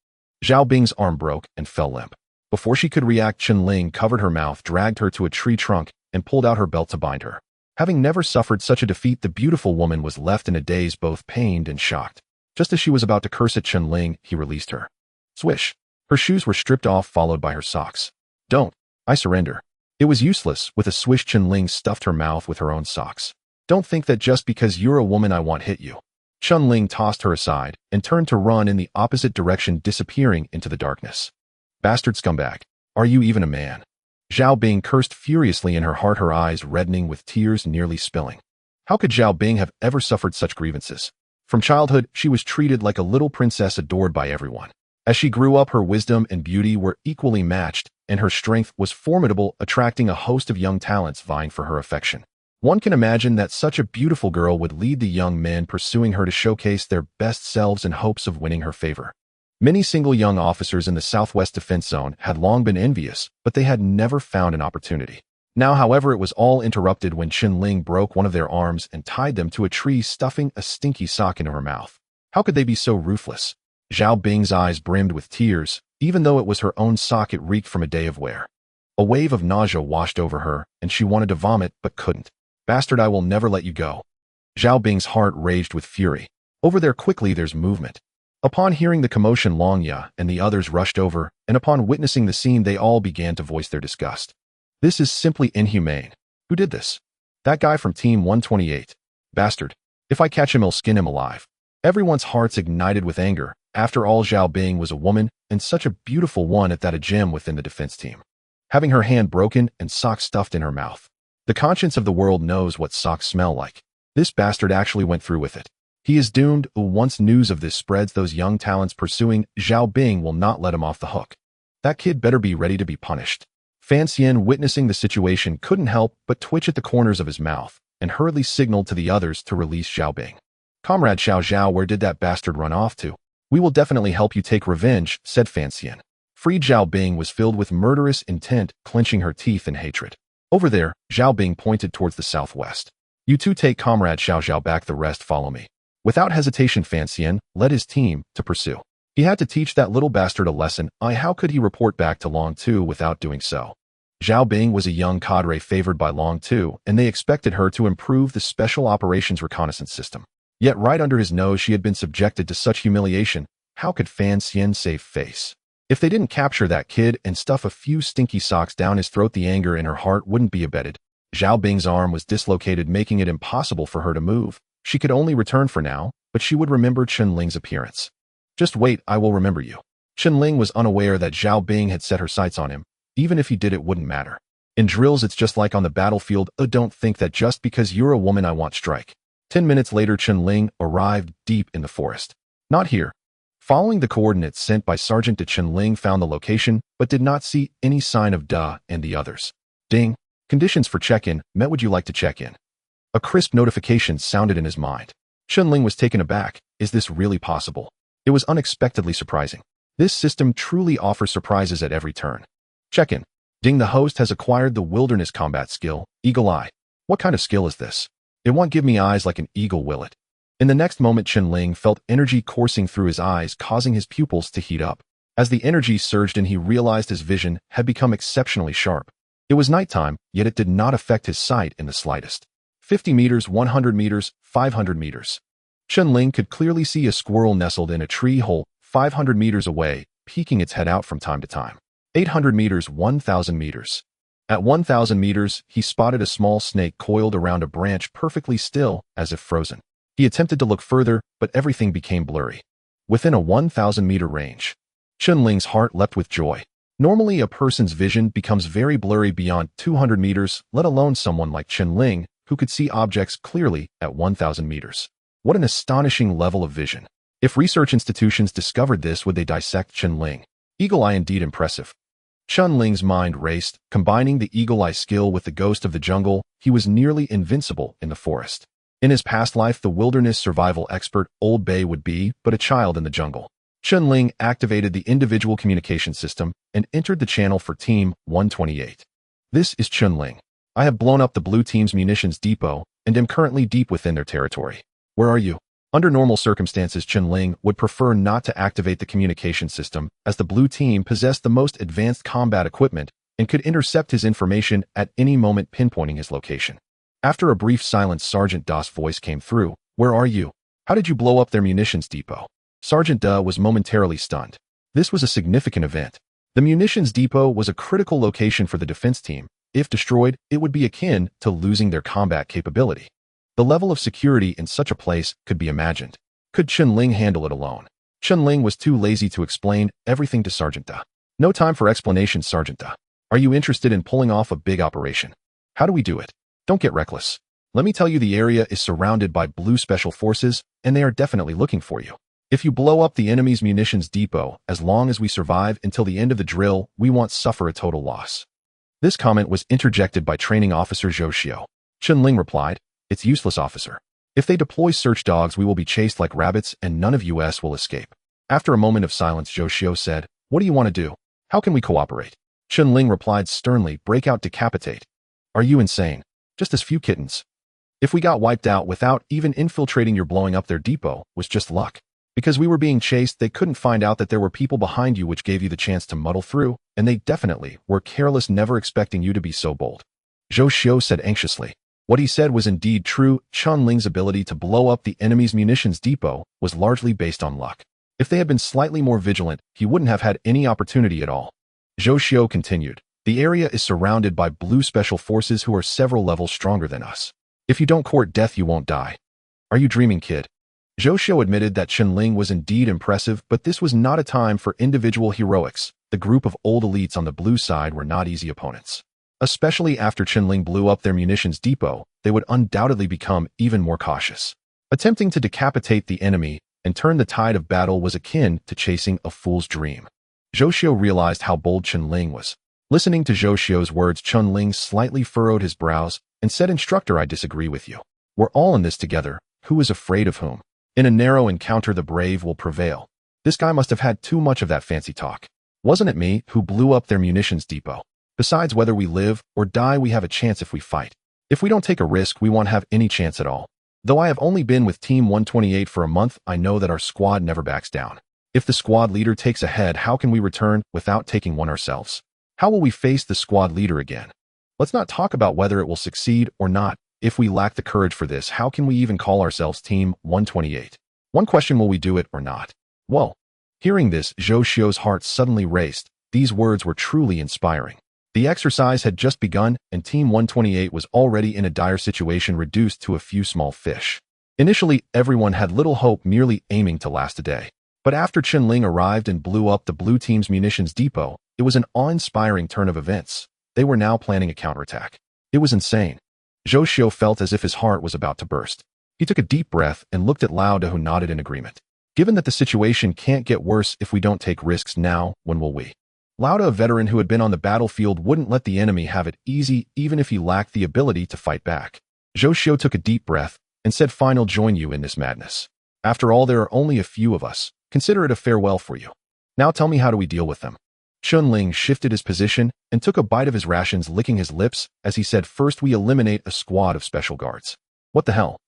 Zhao Bing's arm broke and fell limp. Before she could react, Chen Ling covered her mouth, dragged her to a tree trunk, and pulled out her belt to bind her. Having never suffered such a defeat, the beautiful woman was left in a daze, both pained and shocked. Just as she was about to curse at Chen Ling, he released her. Swish! Her shoes were stripped off, followed by her socks. "Don't. I surrender." It was useless. With a swish, Chen Ling stuffed her mouth with her own socks. "Don't think that just because you're a woman I won't hit you." Chen Ling tossed her aside and turned to run in the opposite direction, disappearing into the darkness. Bastard scumbag. Are you even a man? Zhao Bing cursed furiously in her heart, her eyes reddening with tears nearly spilling. How could Zhao Bing have ever suffered such grievances? From childhood, she was treated like a little princess adored by everyone. As she grew up, her wisdom and beauty were equally matched, and her strength was formidable, attracting a host of young talents vying for her affection. One can imagine that such a beautiful girl would lead the young men pursuing her to showcase their best selves in hopes of winning her favor. Many single young officers in the Southwest Defense Zone had long been envious, but they had never found an opportunity. Now, however, it was all interrupted when Chen Ling broke one of their arms and tied them to a tree, stuffing a stinky sock into her mouth. How could they be so ruthless? Zhao Bing's eyes brimmed with tears, even though it was her own sock. It reeked from a day of wear. A wave of nausea washed over her, and she wanted to vomit but couldn't. Bastard, I will never let you go. Zhao Bing's heart raged with fury. Over there quickly, there's movement. Upon hearing the commotion, Long Ya and the others rushed over, and upon witnessing the scene, they all began to voice their disgust. This is simply inhumane. Who did this? That guy from Team 128. Bastard. If I catch him, I'll skin him alive. Everyone's hearts ignited with anger. After all, Zhao Bing was a woman, and such a beautiful one at that, a gem within the defense team. Having her hand broken and socks stuffed in her mouth. The conscience of the world knows what socks smell like. This bastard actually went through with it. He is doomed. Once news of this spreads, those young talents pursuing Zhao Bing will not let him off the hook. That kid better be ready to be punished. Fan Xian, witnessing the situation, couldn't help but twitch at the corners of his mouth and hurriedly signaled to the others to release Zhao Bing. Comrade Xiao Zhao, where did that bastard run off to? We will definitely help you take revenge, said Fan Xian. Freed Zhao Bing was filled with murderous intent, clenching her teeth in hatred. Over there, Zhao Bing pointed towards the southwest. You two take Comrade Xiao Zhao back, the rest follow me. Without hesitation, Fan Xian led his team to pursue. He had to teach that little bastard a lesson. How could he report back to Long Tu without doing so? Zhao Bing was a young cadre favored by Long Tu, and they expected her to improve the Special Operations Reconnaissance System. Yet right under his nose she had been subjected to such humiliation. How could Fan Xian save face? If they didn't capture that kid and stuff a few stinky socks down his throat, the anger in her heart wouldn't be abated. Zhao Bing's arm was dislocated, making it impossible for her to move. She could only return for now, but she would remember Chen Ling's appearance. Just wait, I will remember you. Chen Ling was unaware that Zhao Bing had set her sights on him. Even if he did, it wouldn't matter. In drills, it's just like on the battlefield. Don't think that just because you're a woman I want strike. 10 minutes later, Chen Ling arrived deep in the forest. Not here. Following the coordinates sent by Sergeant De, Chen Ling found the location, but did not see any sign of Da and the others. Ding. Conditions for check-in met. Would you like to check in? A crisp notification sounded in his mind. Chen Ling was taken aback. Is this really possible? It was unexpectedly surprising. This system truly offers surprises at every turn. Check-in. Ding. The host has acquired the wilderness combat skill, Eagle Eye. What kind of skill is this? It won't give me eyes like an eagle, will it? In the next moment, Chen Ling felt energy coursing through his eyes, causing his pupils to heat up. As the energy surged in, he realized his vision had become exceptionally sharp. It was nighttime, yet it did not affect his sight in the slightest. 50 meters, 100 meters, 500 meters. Chen Ling could clearly see a squirrel nestled in a tree hole 500 meters away, peeking its head out from time to time. 800 meters, 1,000 meters. At 1,000 meters, he spotted a small snake coiled around a branch, perfectly still, as if frozen. He attempted to look further, but everything became blurry. Within a 1,000-meter range, Chen Ling's heart leapt with joy. Normally, a person's vision becomes very blurry beyond 200 meters, let alone someone like Chen Ling, who could see objects clearly at 1,000 meters. What an astonishing level of vision. If research institutions discovered this, would they dissect Chen Ling? Eagle Eye, indeed impressive. Chen Ling's mind raced. Combining the Eagle Eye skill with the ghost of the jungle, he was nearly invincible in the forest. In his past life, the wilderness survival expert, Old Bay would be but a child in the jungle. Chen Ling activated the individual communication system and entered the channel for Team 128. This is Chen Ling. I have blown up the blue team's munitions depot and am currently deep within their territory. Where are you? Under normal circumstances, Chen Ling would prefer not to activate the communication system, as the blue team possessed the most advanced combat equipment and could intercept his information at any moment, pinpointing his location. After a brief silence, Sergeant Da's voice came through. Where are you? How did you blow up their munitions depot? Sergeant Da was momentarily stunned. This was a significant event. The munitions depot was a critical location for the defense team. If destroyed, it would be akin to losing their combat capability. The level of security in such a place could be imagined. Could Chen Ling handle it alone? Chen Ling was too lazy to explain everything to Sergeant Da. No time for explanations, Sergeant Da. Are you interested in pulling off a big operation? How do we do it? Don't get reckless. Let me tell you, the area is surrounded by blue special forces, and they are definitely looking for you. If you blow up the enemy's munitions depot, as long as we survive until the end of the drill, we won't suffer a total loss. This comment was interjected by training officer Zhou Xiao. Chen Ling replied, "It's useless, officer. If they deploy search dogs, we will be chased like rabbits and none of us will escape." After a moment of silence, Zhou Xiao said, "What do you want to do? How can we cooperate?" Chen Ling replied sternly, "Break out, decapitate." Are you insane? Just as few kittens. If we got wiped out without even infiltrating your blowing up their depot, was just luck. Because we were being chased, they couldn't find out that there were people behind you, which gave you the chance to muddle through, and they definitely were careless, never expecting you to be so bold. Zhou Xiao said anxiously. What he said was indeed true. Chen Ling's ability to blow up the enemy's munitions depot was largely based on luck. If they had been slightly more vigilant, he wouldn't have had any opportunity at all. Zhou Xiao continued, "The area is surrounded by blue special forces who are several levels stronger than us. If you don't court death, you won't die." Are you dreaming, kid? Zhou Xiao admitted that Chen Ling was indeed impressive, but this was not a time for individual heroics. The group of old elites on the blue side were not easy opponents. Especially after Chen Ling blew up their munitions depot, they would undoubtedly become even more cautious. Attempting to decapitate the enemy and turn the tide of battle was akin to chasing a fool's dream. Zhou Xiao realized how bold Chen Ling was. Listening to Zhou Xiao's words, Chen Ling slightly furrowed his brows and said, "Instructor, I disagree with you. We're all in this together. Who is afraid of whom? In a narrow encounter, the brave will prevail." This guy must have had too much of that fancy talk. Wasn't it me who blew up their munitions depot? Besides, whether we live or die, we have a chance if we fight. If we don't take a risk, we won't have any chance at all. Though I have only been with Team 128 for a month, I know that our squad never backs down. If the squad leader takes a head, how can we return without taking one ourselves? How will we face the squad leader again? Let's not talk about whether it will succeed or not. If we lack the courage for this, how can we even call ourselves Team 128? One question, will we do it or not? Whoa. Hearing this, Zhou Xiao's heart suddenly raced. These words were truly inspiring. The exercise had just begun, and Team 128 was already in a dire situation, reduced to a few small fish. Initially, everyone had little hope, merely aiming to last a day. But after Chen Ling arrived and blew up the blue team's munitions depot, it was an awe-inspiring turn of events. They were now planning a counterattack. It was insane. Zhou Xiao felt as if his heart was about to burst. He took a deep breath and looked at Lao Da, who nodded in agreement. Given that the situation can't get worse if we don't take risks now, when will we? Lao Da, a veteran who had been on the battlefield, wouldn't let the enemy have it easy, even if he lacked the ability to fight back. Zhou Xiao took a deep breath and said, "Fine, I'll join you in this madness. After all, there are only a few of us. Consider it a farewell for you. Now tell me, how do we deal with them?" Chen Ling shifted his position and took a bite of his rations, licking his lips as he said, "First, we eliminate a squad of special guards." What the hell?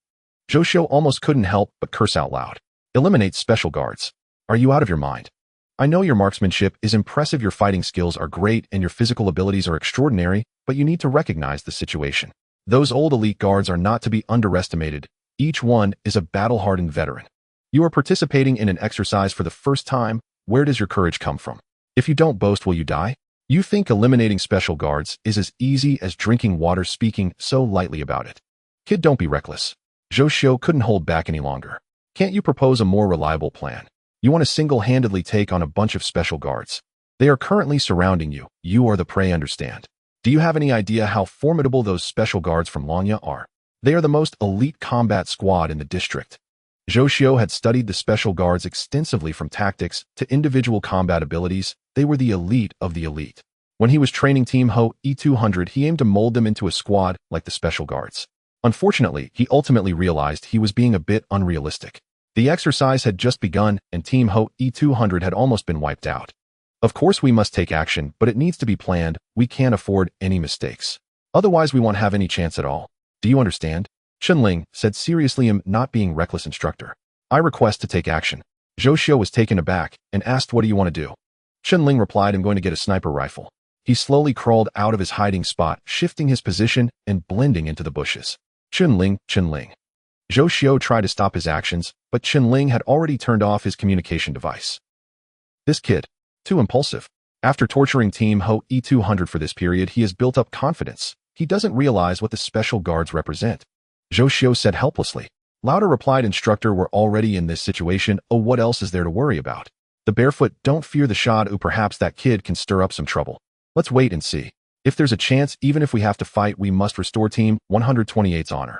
Zhou Xiao almost couldn't help but curse out loud. Eliminate special guards? Are you out of your mind? I know your marksmanship is impressive, your fighting skills are great, and your physical abilities are extraordinary, but you need to recognize the situation. Those old elite guards are not to be underestimated. Each one is a battle-hardened veteran. You are participating in an exercise for the first time. Where does your courage come from? If you don't boast, will you die? You think eliminating special guards is as easy as drinking water, speaking so lightly about it. Kid, don't be reckless. Zhou Xiao couldn't hold back any longer. Can't you propose a more reliable plan? You want to single-handedly take on a bunch of special guards. They are currently surrounding you. You are the prey, understand? Do you have any idea how formidable those special guards from Lanya are? They are the most elite combat squad in the district. Zhou Xiao had studied the special guards extensively, from tactics to individual combat abilities. They were the elite of the elite. When he was training Team Ho E200, he aimed to mold them into a squad like the special guards. Unfortunately, he ultimately realized he was being a bit unrealistic. The exercise had just begun, and Team Ho E200 had almost been wiped out. Of course we must take action, but it needs to be planned. We can't afford any mistakes. Otherwise we won't have any chance at all. Do you understand? Chen Ling said seriously. "I'm not being reckless, instructor. I request to take action." Zhou Xiao was taken aback and asked, "What do you want to do?" Chen Ling replied, "I'm going to get a sniper rifle." He slowly crawled out of his hiding spot, shifting his position and blending into the bushes. Chen Ling, Chen Ling. Zhou Xiao tried to stop his actions, but Chen Ling had already turned off his communication device. This kid, too impulsive. After torturing Team Ho E200 for this period, he has built up confidence. He doesn't realize what the special guards represent. Zhou Xiao said helplessly. Lauda replied, instructor, we're already in this situation. Oh, what else is there to worry about? The barefoot, don't fear the shot. Ooh, perhaps that kid can stir up some trouble. Let's wait and see. If there's a chance, even if we have to fight, we must restore Team 128's honor.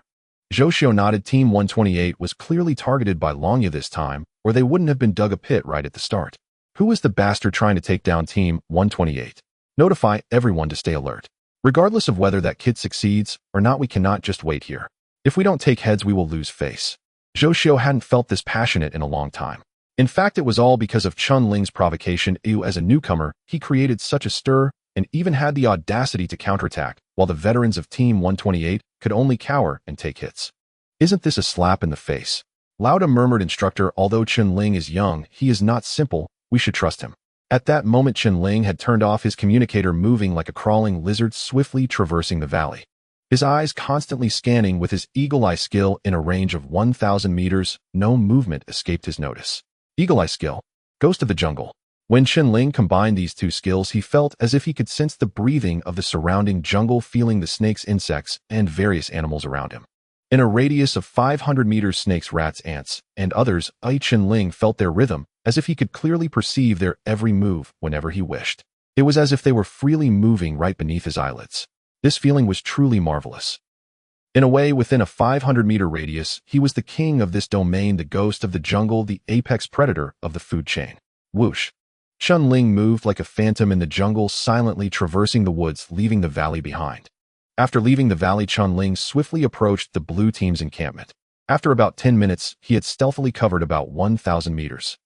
Zhou nodded. Team 128 was clearly targeted by Longya this time, or they wouldn't have been dug a pit right at the start. Who is the bastard trying to take down Team 128? Notify everyone to stay alert. Regardless of whether that kid succeeds or not, we cannot just wait here. If we don't take heads, we will lose face. Zhou hadn't felt this passionate in a long time. In fact, it was all because of Chen Ling's provocation. As a newcomer, he created such a stir and even had the audacity to counterattack, while the veterans of Team 128 could only cower and take hits. Isn't this a slap in the face? Lauda murmured, instructor, although Chen Ling is young, he is not simple, we should trust him. At that moment, Chen Ling had turned off his communicator, moving like a crawling lizard swiftly traversing the valley. His eyes constantly scanning with his eagle eye skill in a range of 1,000 meters, no movement escaped his notice. Eagle eye skill, Ghost of the Jungle. When Chen Ling combined these two skills, he felt as if he could sense the breathing of the surrounding jungle, feeling the snakes, insects, and various animals around him. In a radius of 500 meters, snakes, rats, ants, and others, Chen Ling felt their rhythm, as if he could clearly perceive their every move whenever he wished. It was as if they were freely moving right beneath his eyelids. This feeling was truly marvelous. In a way, within a 500-meter radius, he was the king of this domain, the ghost of the jungle, the apex predator of the food chain. Whoosh! Chen Ling moved like a phantom in the jungle, silently traversing the woods, leaving the valley behind. After leaving the valley, Chen Ling swiftly approached the blue team's encampment. After about 10 minutes, he had stealthily covered about 1,000 meters.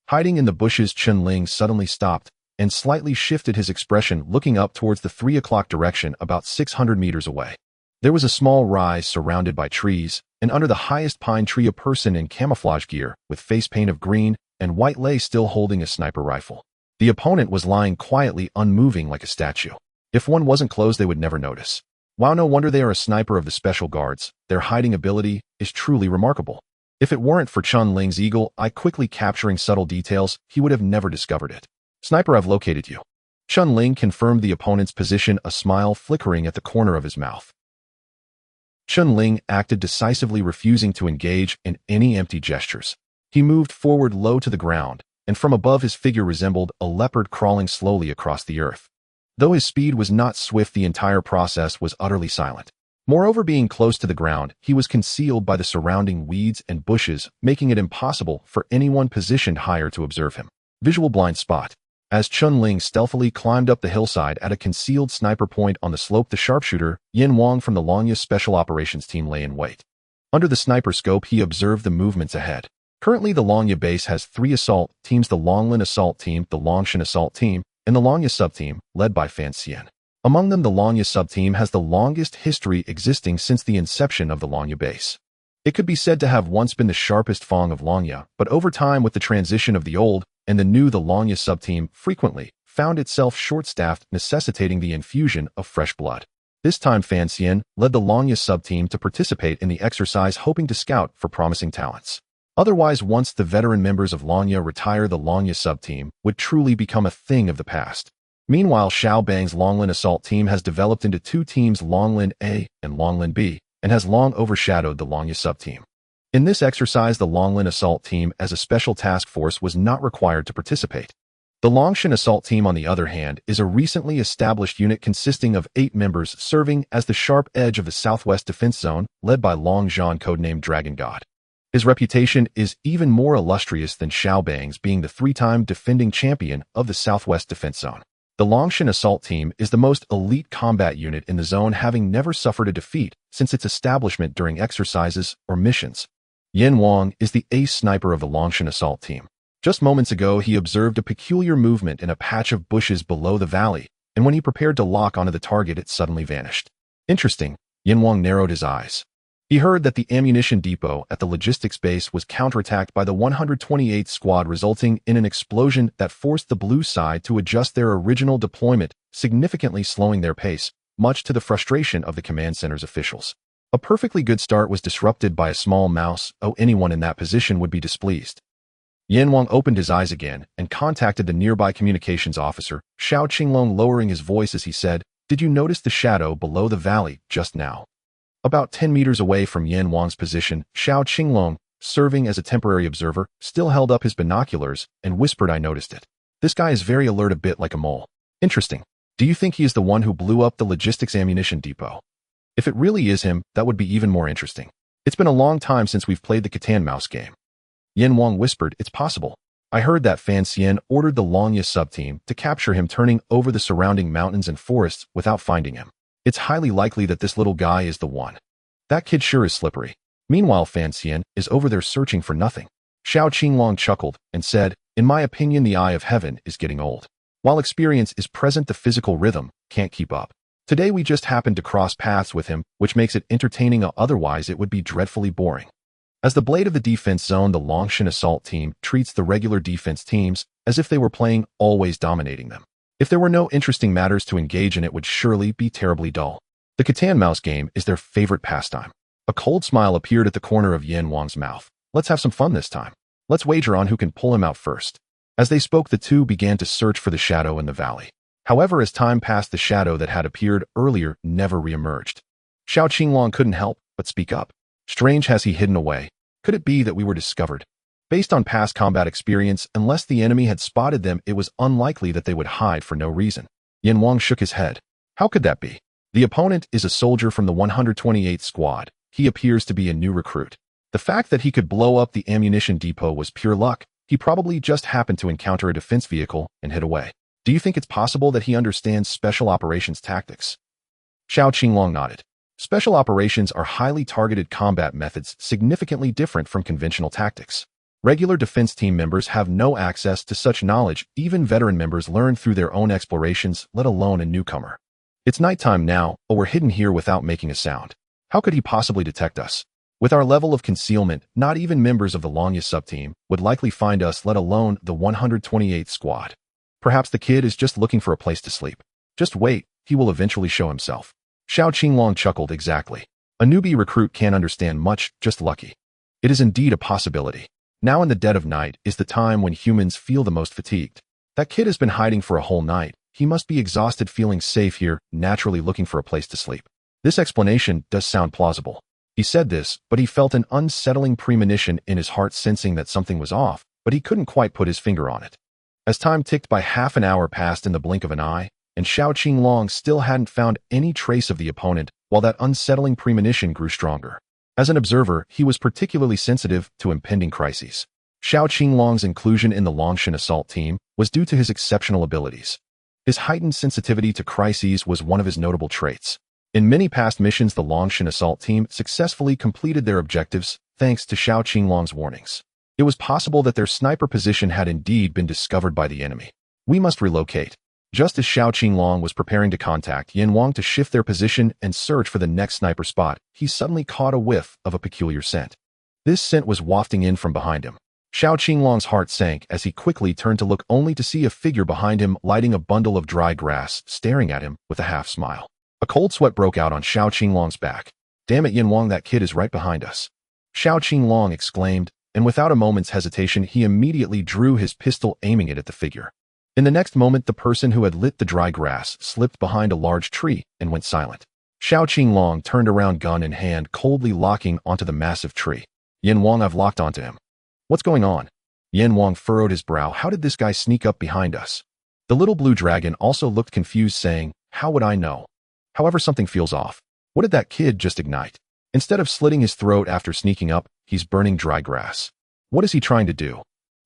Hiding in the bushes, Chen Ling suddenly stopped and slightly shifted his expression, looking up towards the 3 o'clock direction about 600 meters away. There was a small rise surrounded by trees, and under the highest pine tree, a person in camouflage gear with face paint of green and white lay still holding a sniper rifle. The opponent was lying quietly, unmoving like a statue. If one wasn't close, they would never notice. Wow, no wonder they are a sniper of the special guards. Their hiding ability is truly remarkable. If it weren't for Chen Ling's eagle eye quickly capturing subtle details, he would have never discovered it. Sniper, I've located you. Chen Ling confirmed the opponent's position, a smile flickering at the corner of his mouth. Chen Ling acted decisively, refusing to engage in any empty gestures. He moved forward low to the ground, and from above his figure resembled a leopard crawling slowly across the earth. Though his speed was not swift, the entire process was utterly silent. Moreover, being close to the ground, he was concealed by the surrounding weeds and bushes, making it impossible for anyone positioned higher to observe him. Visual blind spot. As Chen Ling stealthily climbed up the hillside at a concealed sniper point on the slope, the sharpshooter, Yin Wang from the Longya Special Operations Team, lay in wait. Under the sniper scope, he observed the movements ahead. Currently, the Longya base has 3 assault teams: the Longlin Assault Team, the Longshan Assault Team, and the Longya Sub-Team, led by Fan Xian. Among them, the Longya Sub-Team has the longest history existing since the inception of the Longya base. It could be said to have once been the sharpest fang of Longya, but over time, with the transition of the old and the new, the Longya Sub-Team frequently found itself short-staffed, necessitating the infusion of fresh blood. This time, Fan Xian led the Longya Sub-Team to participate in the exercise, hoping to scout for promising talents. Otherwise, once the veteran members of Longya retire, the Longya Sub-Team would truly become a thing of the past. Meanwhile, Xiao Bang's Longlin Assault Team has developed into 2 teams, Longlin A and Longlin B, and has long overshadowed the Longya Sub-Team. In this exercise, the Longlin Assault Team, as a special task force, was not required to participate. The Longshan Assault Team, on the other hand, is a recently established unit consisting of 8 members serving as the sharp edge of the Southwest Defense Zone, led by Long Zhan, codenamed Dragon God. His reputation is even more illustrious than Xiao Bang's, being the 3-time defending champion of the Southwest Defense Zone. The Longshan Assault Team is the most elite combat unit in the zone, having never suffered a defeat since its establishment during exercises or missions. Yin Wang is the ace sniper of the Longshan Assault Team. Just moments ago, he observed a peculiar movement in a patch of bushes below the valley, and when he prepared to lock onto the target, it suddenly vanished. Interesting. Yin Wang narrowed his eyes. He heard that the ammunition depot at the logistics base was counterattacked by the 128th Squad, resulting in an explosion that forced the blue side to adjust their original deployment, significantly slowing their pace, much to the frustration of the command center's officials. A perfectly good start was disrupted by a small mouse. Oh, anyone in that position would be displeased. Yin Wang opened his eyes again and contacted the nearby communications officer, Xiao Qinglong, lowering his voice as he said, "Did you notice the shadow below the valley just now?" About 10 meters away from Yan Wang's position, Xiao Qinglong, serving as a temporary observer, still held up his binoculars and whispered, "I noticed it. This guy is very alert, a bit like a mole. Interesting. Do you think he is the one who blew up the logistics ammunition depot? If it really is him, that would be even more interesting. It's been a long time since we've played the Catan mouse game." Yan Wang whispered, "It's possible. I heard that Fan Xian ordered the Longya sub-team to capture him, turning over the surrounding mountains and forests without finding him. It's highly likely that this little guy is the one. That kid sure is slippery. Meanwhile, Fan Xian is over there searching for nothing." Xiao Qinglong chuckled and said, "In my opinion, the eye of heaven is getting old. While experience is present, the physical rhythm can't keep up. Today we just happened to cross paths with him, which makes it entertaining, otherwise it would be dreadfully boring." As the blade of the defense zone, the Longshan assault team treats the regular defense teams as if they were playing, always dominating them. If there were no interesting matters to engage in, it would surely be terribly dull. The Catan mouse game is their favorite pastime. A cold smile appeared at the corner of Yan Wang's mouth. "Let's have some fun this time. Let's wager on who can pull him out first." As they spoke, the two began to search for the shadow in the valley. However, as time passed, the shadow that had appeared earlier never reemerged. Xiao Qinglong couldn't help but speak up. "Strange, has he hidden away? Could it be that we were discovered?" Based on past combat experience, unless the enemy had spotted them, it was unlikely that they would hide for no reason. Yan Wang shook his head. "How could that be? The opponent is a soldier from the 128th Squad. He appears to be a new recruit. The fact that he could blow up the ammunition depot was pure luck. He probably just happened to encounter a defense vehicle and hid away. Do you think it's possible that he understands special operations tactics?" Xiao Qinglong nodded. Special operations are highly targeted combat methods, significantly different from conventional tactics. Regular defense team members have no access to such knowledge. Even veteran members learn through their own explorations, let alone a newcomer. "It's nighttime now, but we're hidden here without making a sound. How could he possibly detect us? With our level of concealment, not even members of the Longya sub-team would likely find us, let alone the 128th Squad. Perhaps the kid is just looking for a place to sleep. Just wait, he will eventually show himself." Xiao Qinglong chuckled. "Exactly. A newbie recruit can't understand much, just lucky. It is indeed a possibility. Now in the dead of night is the time when humans feel the most fatigued. That kid has been hiding for a whole night. He must be exhausted, feeling safe here, naturally looking for a place to sleep. This explanation does sound plausible." He said this, but he felt an unsettling premonition in his heart, sensing that something was off, but he couldn't quite put his finger on it. As time ticked by, half an hour passed in the blink of an eye, and Xiao Qinglong still hadn't found any trace of the opponent, while that unsettling premonition grew stronger. As an observer, he was particularly sensitive to impending crises. Xiao Qinglong's inclusion in the Longshan assault team was due to his exceptional abilities. His heightened sensitivity to crises was one of his notable traits. In many past missions, the Longshan assault team successfully completed their objectives, thanks to Xiao Qinglong's warnings. It was possible that their sniper position had indeed been discovered by the enemy. "We must relocate." Just as Xiao Qinglong was preparing to contact Yan Wang to shift their position and search for the next sniper spot, he suddenly caught a whiff of a peculiar scent. This scent was wafting in from behind him. Xiao Qinglong's heart sank as he quickly turned to look, only to see a figure behind him lighting a bundle of dry grass, staring at him with a half smile. A cold sweat broke out on Xiao Qinglong's back. "Damn it, Yan Wang, that kid is right behind us," Xiao Qinglong exclaimed, and without a moment's hesitation, he immediately drew his pistol, aiming it at the figure. In the next moment, the person who had lit the dry grass slipped behind a large tree and went silent. Xiao Qinglong turned around, gun in hand, coldly locking onto the massive tree. "Yan Wang, I've locked onto him." "What's going on?" Yan Wang furrowed his brow. "How did this guy sneak up behind us?" The little blue dragon also looked confused, saying, "How would I know? However, something feels off. What did that kid just ignite? Instead of slitting his throat after sneaking up, he's burning dry grass. What is he trying to do?"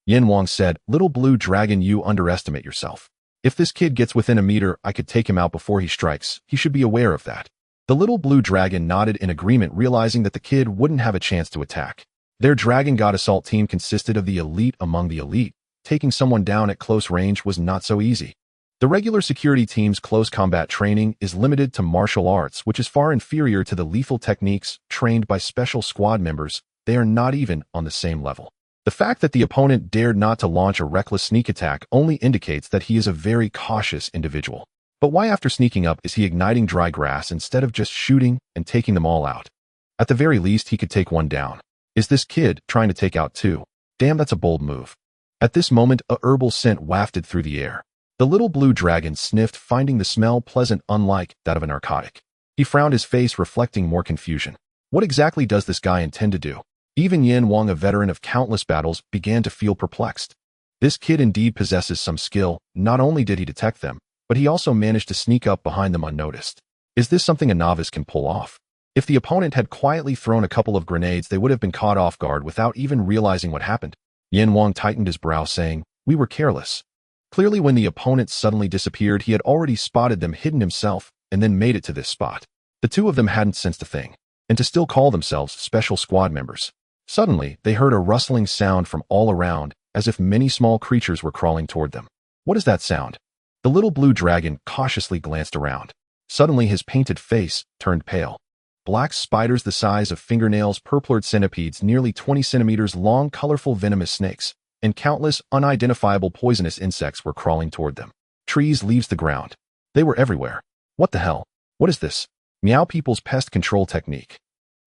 Yan Wang said, "Little blue dragon, you underestimate yourself. If this kid gets within a meter, I could take him out before he strikes. He should be aware of that." The little blue dragon nodded in agreement, realizing that the kid wouldn't have a chance to attack. Their Dragon God assault team consisted of the elite among the elite. Taking someone down at close range was not so easy. The regular security team's close combat training is limited to martial arts, which is far inferior to the lethal techniques trained by special squad members. They are not even on the same level. The fact that the opponent dared not to launch a reckless sneak attack only indicates that he is a very cautious individual. But why, after sneaking up, is he igniting dry grass instead of just shooting and taking them all out? At the very least, he could take one down. Is this kid trying to take out two? Damn, that's a bold move. At this moment, a herbal scent wafted through the air. The little blue dragon sniffed, finding the smell pleasant, unlike that of a narcotic. He frowned, his face reflecting more confusion. What exactly does this guy intend to do? Even Yin Wang, a veteran of countless battles, began to feel perplexed. This kid indeed possesses some skill. Not only did he detect them, but he also managed to sneak up behind them unnoticed. Is this something a novice can pull off? If the opponent had quietly thrown a couple of grenades, they would have been caught off guard without even realizing what happened. Yin Wang tightened his brow, saying, "We were careless." Clearly, when the opponent suddenly disappeared, he had already spotted them, hidden himself, and then made it to this spot. The two of them hadn't sensed a thing, and to still call themselves special squad members. Suddenly, they heard a rustling sound from all around, as if many small creatures were crawling toward them. What is that sound? The little blue dragon cautiously glanced around. Suddenly, his painted face turned pale. Black spiders the size of fingernails, purplured centipedes nearly 20 centimeters long, colorful venomous snakes, and countless unidentifiable poisonous insects were crawling toward them. Trees, leaves, the ground. They were everywhere. What the hell? What is this? Meow People's pest control technique.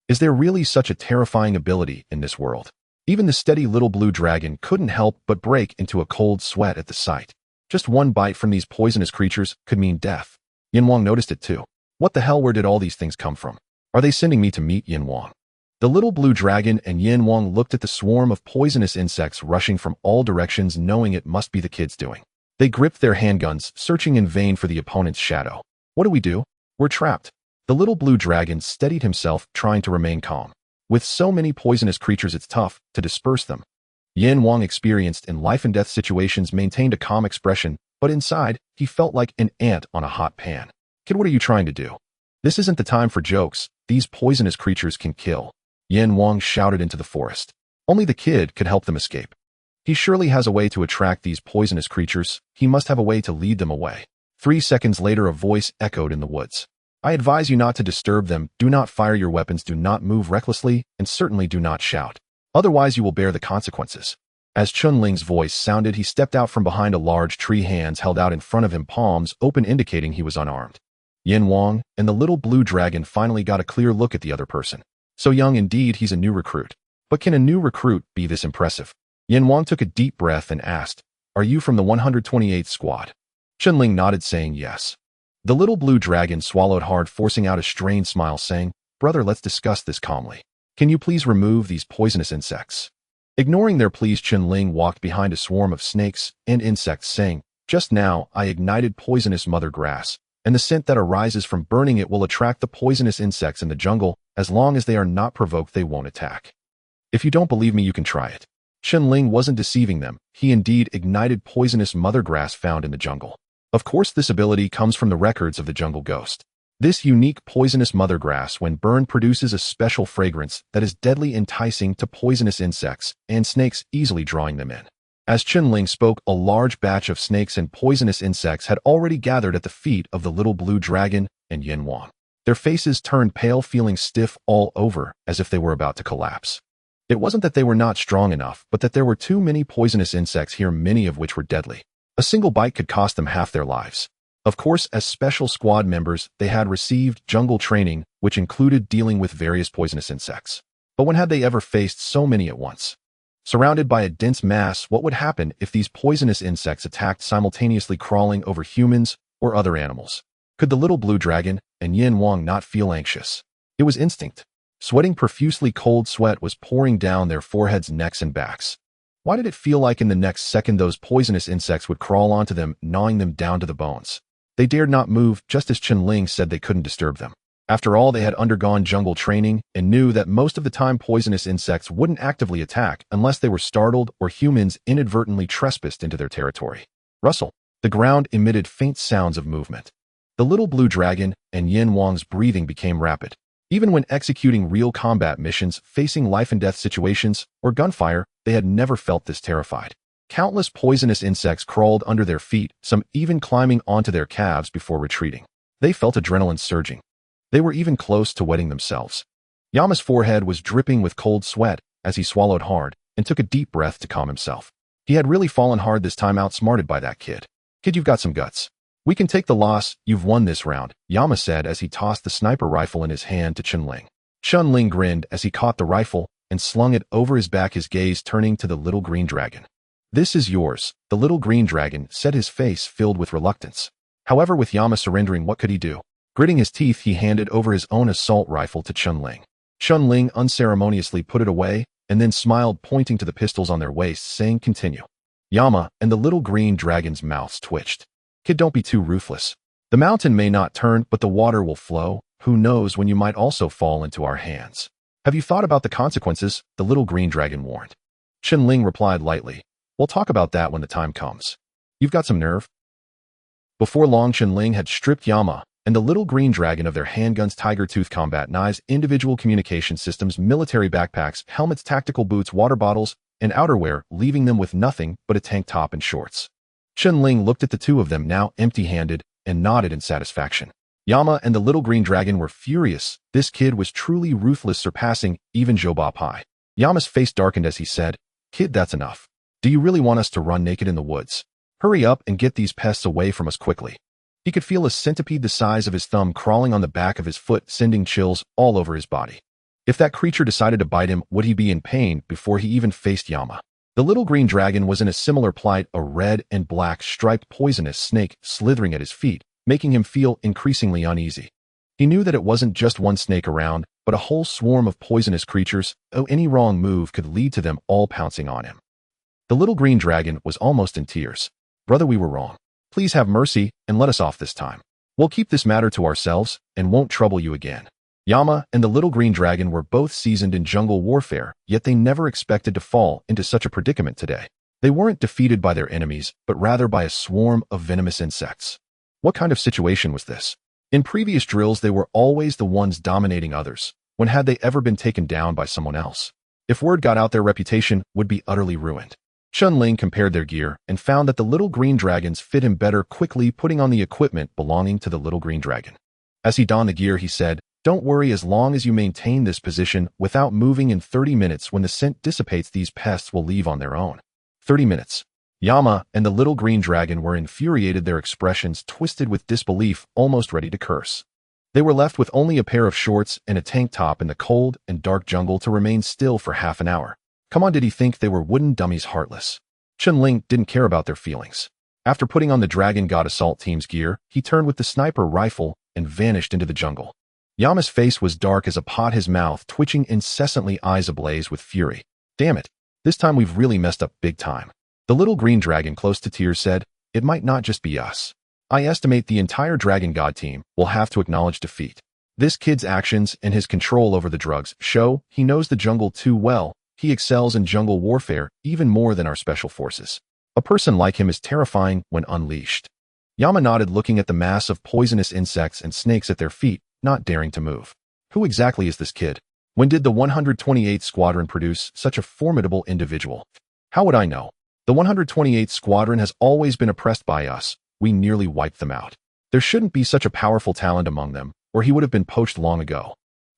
Is there really such a terrifying ability in this world? Even the steady little blue dragon couldn't help but break into a cold sweat at the sight. Just one bite from these poisonous creatures could mean death. Yin Wang noticed it too. What the hell, where did all these things come from? Are they sending me to meet Yin Wang? The little blue dragon and Yin Wang looked at the swarm of poisonous insects rushing from all directions, knowing it must be the kids doing. They gripped their handguns, searching in vain for the opponent's shadow. What do? We're trapped. The little blue dragon steadied himself, trying to remain calm. With so many poisonous creatures, it's tough to disperse them. Yin Wang, experienced in life and death situations, maintained a calm expression, but inside, he felt like an ant on a hot pan. Kid, what are you trying to do? This isn't the time for jokes. These poisonous creatures can kill. Yin Wang shouted into the forest. Only the kid could help them escape. He surely has a way to attract these poisonous creatures. He must have a way to lead them away. 3 seconds later, a voice echoed in the woods. I advise you not to disturb them. Do not fire your weapons. Do not move recklessly, and certainly do not shout. Otherwise, you will bear the consequences. As Chen Ling's voice sounded, he stepped out from behind a large tree, hands held out in front of him, palms open, indicating he was unarmed. Yin Wang and the little blue dragon finally got a clear look at the other person. So young indeed, he's a new recruit. But can a new recruit be this impressive? Yin Wang took a deep breath and asked, Are you from the 128th squad? Chen Ling nodded, saying yes. The little blue dragon swallowed hard, forcing out a strained smile, saying, Brother, let's discuss this calmly. Can you please remove these poisonous insects? Ignoring their pleas, Chen Ling walked behind a swarm of snakes and insects, saying, Just now, I ignited poisonous mother grass, and the scent that arises from burning it will attract the poisonous insects in the jungle. As long as they are not provoked, they won't attack. If you don't believe me, you can try it. Chen Ling wasn't deceiving them. He indeed ignited poisonous mother grass found in the jungle. Of course, this ability comes from the records of the jungle ghost. This unique poisonous mother grass, when burned, produces a special fragrance that is deadly enticing to poisonous insects and snakes, easily drawing them in. As Chen Ling spoke, a large batch of snakes and poisonous insects had already gathered at the feet of the little blue dragon and Yin Wang. Their faces turned pale, feeling stiff all over, as if they were about to collapse. It wasn't that they were not strong enough, but that there were too many poisonous insects here, many of which were deadly. A single bite could cost them half their lives. Of course, as special squad members, they had received jungle training, which included dealing with various poisonous insects. But when had they ever faced so many at once? Surrounded by a dense mass, what would happen if these poisonous insects attacked simultaneously, crawling over humans or other animals? Could the little blue dragon and Yin Wang not feel anxious? It was instinct. Sweating profusely, cold sweat was pouring down their foreheads, necks, and backs. Why did it feel like in the next second those poisonous insects would crawl onto them, gnawing them down to the bones? They dared not move, just as Chen Ling said they couldn't disturb them. After all, they had undergone jungle training and knew that most of the time poisonous insects wouldn't actively attack unless they were startled or humans inadvertently trespassed into their territory. Rustle. The ground emitted faint sounds of movement. The little blue dragon and Yin Wang's breathing became rapid. Even when executing real combat missions, facing life-and-death situations, or gunfire, they had never felt this terrified. Countless poisonous insects crawled under their feet, some even climbing onto their calves before retreating. They felt adrenaline surging. They were even close to wetting themselves. Yama's forehead was dripping with cold sweat as he swallowed hard and took a deep breath to calm himself. He had really fallen hard this time, outsmarted by that kid. Kid, you've got some guts. We can take the loss. You've won this round, Yama said as he tossed the sniper rifle in his hand to Chen Ling. Chen Ling grinned as he caught the rifle and slung it over his back, his gaze turning to the little green dragon. This is yours, the little green dragon said, his face filled with reluctance. However, with Yama surrendering, what could he do? Gritting his teeth, he handed over his own assault rifle to Chen Ling. Chen Ling unceremoniously put it away and then smiled, pointing to the pistols on their waists, saying, "Continue." Yama and the little green dragon's mouths twitched. "Kid, don't be too ruthless. The mountain may not turn, but the water will flow. Who knows when you might also fall into our hands. Have you thought about the consequences?" the little green dragon warned. Chen Ling replied lightly, "We'll talk about that when the time comes. You've got some nerve." Before long, Chen Ling had stripped Yama and the little green dragon of their handguns, tiger tooth combat knives, individual communication systems, military backpacks, helmets, tactical boots, water bottles, and outerwear, leaving them with nothing but a tank top and shorts. Chen Ling looked at the two of them, now empty-handed, and nodded in satisfaction. Yama and the little green dragon were furious. This kid was truly ruthless, surpassing even Zhou Pai. Yama's face darkened as he said, "Kid, that's enough. Do you really want us to run naked in the woods? Hurry up and get these pests away from us quickly." He could feel a centipede the size of his thumb crawling on the back of his foot, sending chills all over his body. If that creature decided to bite him, would he be in pain before he even faced Yama? The little green dragon was in a similar plight, a red and black striped poisonous snake slithering at his feet, making him feel increasingly uneasy. He knew that it wasn't just one snake around, but a whole swarm of poisonous creatures, though any wrong move could lead to them all pouncing on him. The little green dragon was almost in tears. "Brother, we were wrong. Please have mercy and let us off this time. We'll keep this matter to ourselves and won't trouble you again." Yama and the little green dragon were both seasoned in jungle warfare, yet they never expected to fall into such a predicament today. They weren't defeated by their enemies, but rather by a swarm of venomous insects. What kind of situation was this? In previous drills, they were always the ones dominating others. When had they ever been taken down by someone else? If word got out, their reputation would be utterly ruined. Chen Ling compared their gear and found that the little green dragons fit him better, quickly putting on the equipment belonging to the little green dragon. As he donned the gear, he said, "Don't worry, as long as you maintain this position without moving, in 30 minutes when the scent dissipates, these pests will leave on their own." 30 minutes. Yama and the little green dragon were infuriated, their expressions twisted with disbelief, almost ready to curse. They were left with only a pair of shorts and a tank top in the cold and dark jungle to remain still for half an hour. Come on, did he think they were wooden dummies, heartless? Chen Ling didn't care about their feelings. After putting on the Dragon God Assault Team's gear, he turned with the sniper rifle and vanished into the jungle. Yama's face was dark as a pot, his mouth twitching incessantly, eyes ablaze with fury. "Damn it. This time we've really messed up big time." The little green dragon, close to tears, said, "It might not just be us. I estimate the entire Dragon God team will have to acknowledge defeat. This kid's actions and his control over the drugs show he knows the jungle too well. He excels in jungle warfare even more than our special forces. A person like him is terrifying when unleashed." Yama nodded, looking at the mass of poisonous insects and snakes at their feet, not daring to move. Who exactly is this kid? When did the 128th Squadron produce such a formidable individual? How would I know? The 128th Squadron has always been oppressed by us. We nearly wiped them out. There shouldn't be such a powerful talent among them, or he would have been poached long ago.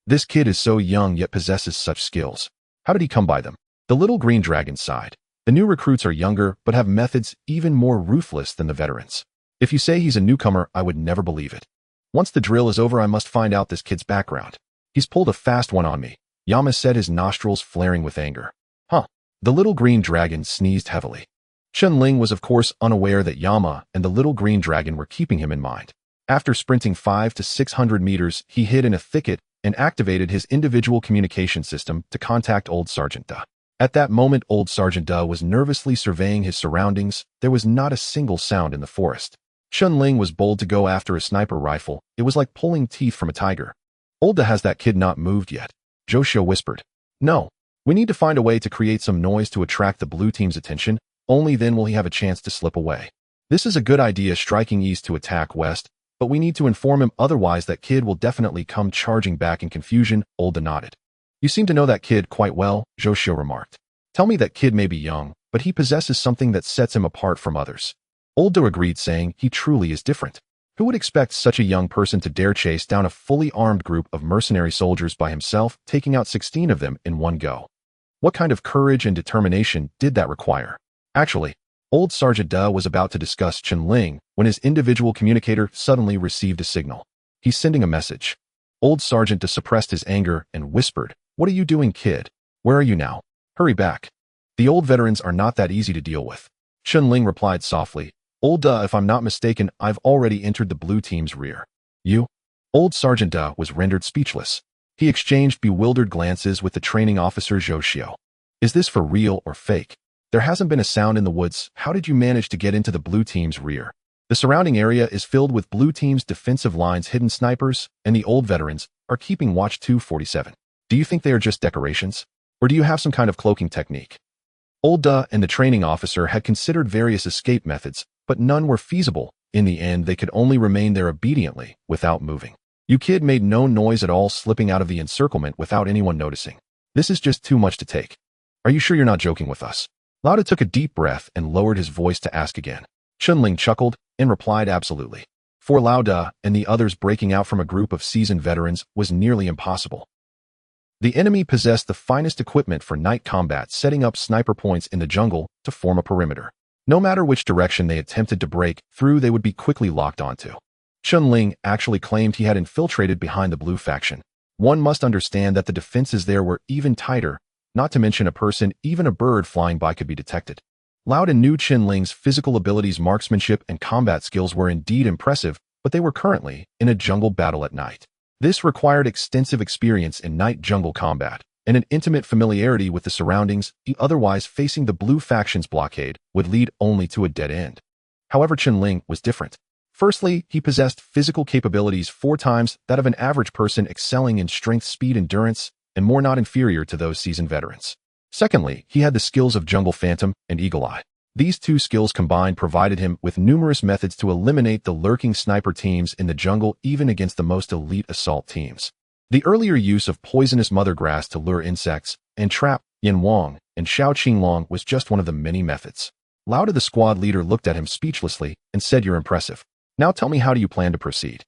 This kid is so young yet possesses such skills. How did he come by them? The little green dragon sighed. The new recruits are younger, but have methods even more ruthless than the veterans. If you say he's a newcomer, I would never believe it. Once the drill is over, I must find out this kid's background. He's pulled a fast one on me. Yama said, his nostrils flaring with anger. Huh. The little green dragon sneezed heavily. Chen Ling was of course unaware that Yama and the little green dragon were keeping him in mind. After sprinting 500 to 600 meters, he hid in a thicket and activated his individual communication system to contact Old Sergeant Da. At that moment, Old Sergeant Da was nervously surveying his surroundings. There was not a single sound in the forest. Chen Ling was bold to go after a sniper rifle. It was like pulling teeth from a tiger. "Old Da, has that kid not moved yet?" Joshua whispered. "No. We need to find a way to create some noise to attract the blue team's attention. Only then will he have a chance to slip away. This is a good idea, striking east to attack west, but we need to inform him, otherwise that kid will definitely come charging back in confusion." Old Da nodded. "You seem to know that kid quite well," Joshua remarked. "Tell me, that kid may be young, but he possesses something that sets him apart from others." Old Da agreed, saying, "He truly is different. Who would expect such a young person to dare chase down a fully armed group of mercenary soldiers by himself, taking out 16 of them in one go? What kind of courage and determination did that require?" Actually, Old Sergeant Da was about to discuss Chen Ling when his individual communicator suddenly received a signal. "He's sending a message." Old Sergeant Da suppressed his anger and whispered, "What are you doing, kid? Where are you now? Hurry back. The old veterans are not that easy to deal with." Chen Ling replied softly, "Old Da, if I'm not mistaken, I've already entered the blue team's rear." "You?" Old Sergeant Da was rendered speechless. He exchanged bewildered glances with the training officer Zhou Xiao. Is this for real or fake? There hasn't been a sound in the woods. How did you manage to get into the blue team's rear? The surrounding area is filled with blue team's defensive lines, hidden snipers, and the old veterans are keeping watch 247. Do you think they are just decorations? Or do you have some kind of cloaking technique? Old Da and the training officer had considered various escape methods, but none were feasible. In the end, they could only remain there obediently, without moving. You kid made no noise at all, slipping out of the encirclement without anyone noticing. This is just too much to take. Are you sure you're not joking with us? Lao Da took a deep breath and lowered his voice to ask again. Chen Ling chuckled and replied absolutely. For Lao Da and the others, breaking out from a group of seasoned veterans was nearly impossible. The enemy possessed the finest equipment for night combat, setting up sniper points in the jungle to form a perimeter. No matter which direction they attempted to break through, they would be quickly locked onto. Chen Ling actually claimed he had infiltrated behind the blue faction. One must understand that the defenses there were even tighter, not to mention a person, even a bird flying by could be detected. Lao Da knew Chen Ling's physical abilities, marksmanship, and combat skills were indeed impressive, but they were currently in a jungle battle at night. This required extensive experience in night jungle combat and an intimate familiarity with the surroundings. Otherwise, facing the blue faction's blockade would lead only to a dead end. However, Chen Ling was different. Firstly, he possessed physical capabilities 4 times that of an average person, excelling in strength, speed, endurance, and more, not inferior to those seasoned veterans. Secondly, he had the skills of Jungle Phantom and Eagle Eye. These 2 skills combined provided him with numerous methods to eliminate the lurking sniper teams in the jungle, even against the most elite assault teams. The earlier use of poisonous mother grass to lure insects and trap Yin Wang and Xiao Qinglong was just one of the many methods. Lao Da, the squad leader, looked at him speechlessly and said, "You're impressive. Now tell me, how do you plan to proceed?"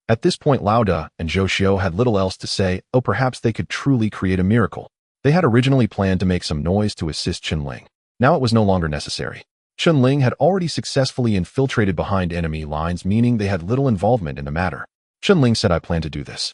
At this point, Lao Da and Zhou Xiao had little else to say. Oh, perhaps they could truly create a miracle. They had originally planned to make some noise to assist Chen Ling. Now it was no longer necessary. Chen Ling had already successfully infiltrated behind enemy lines, meaning they had little involvement in the matter. Chen Ling said, "I plan to do this."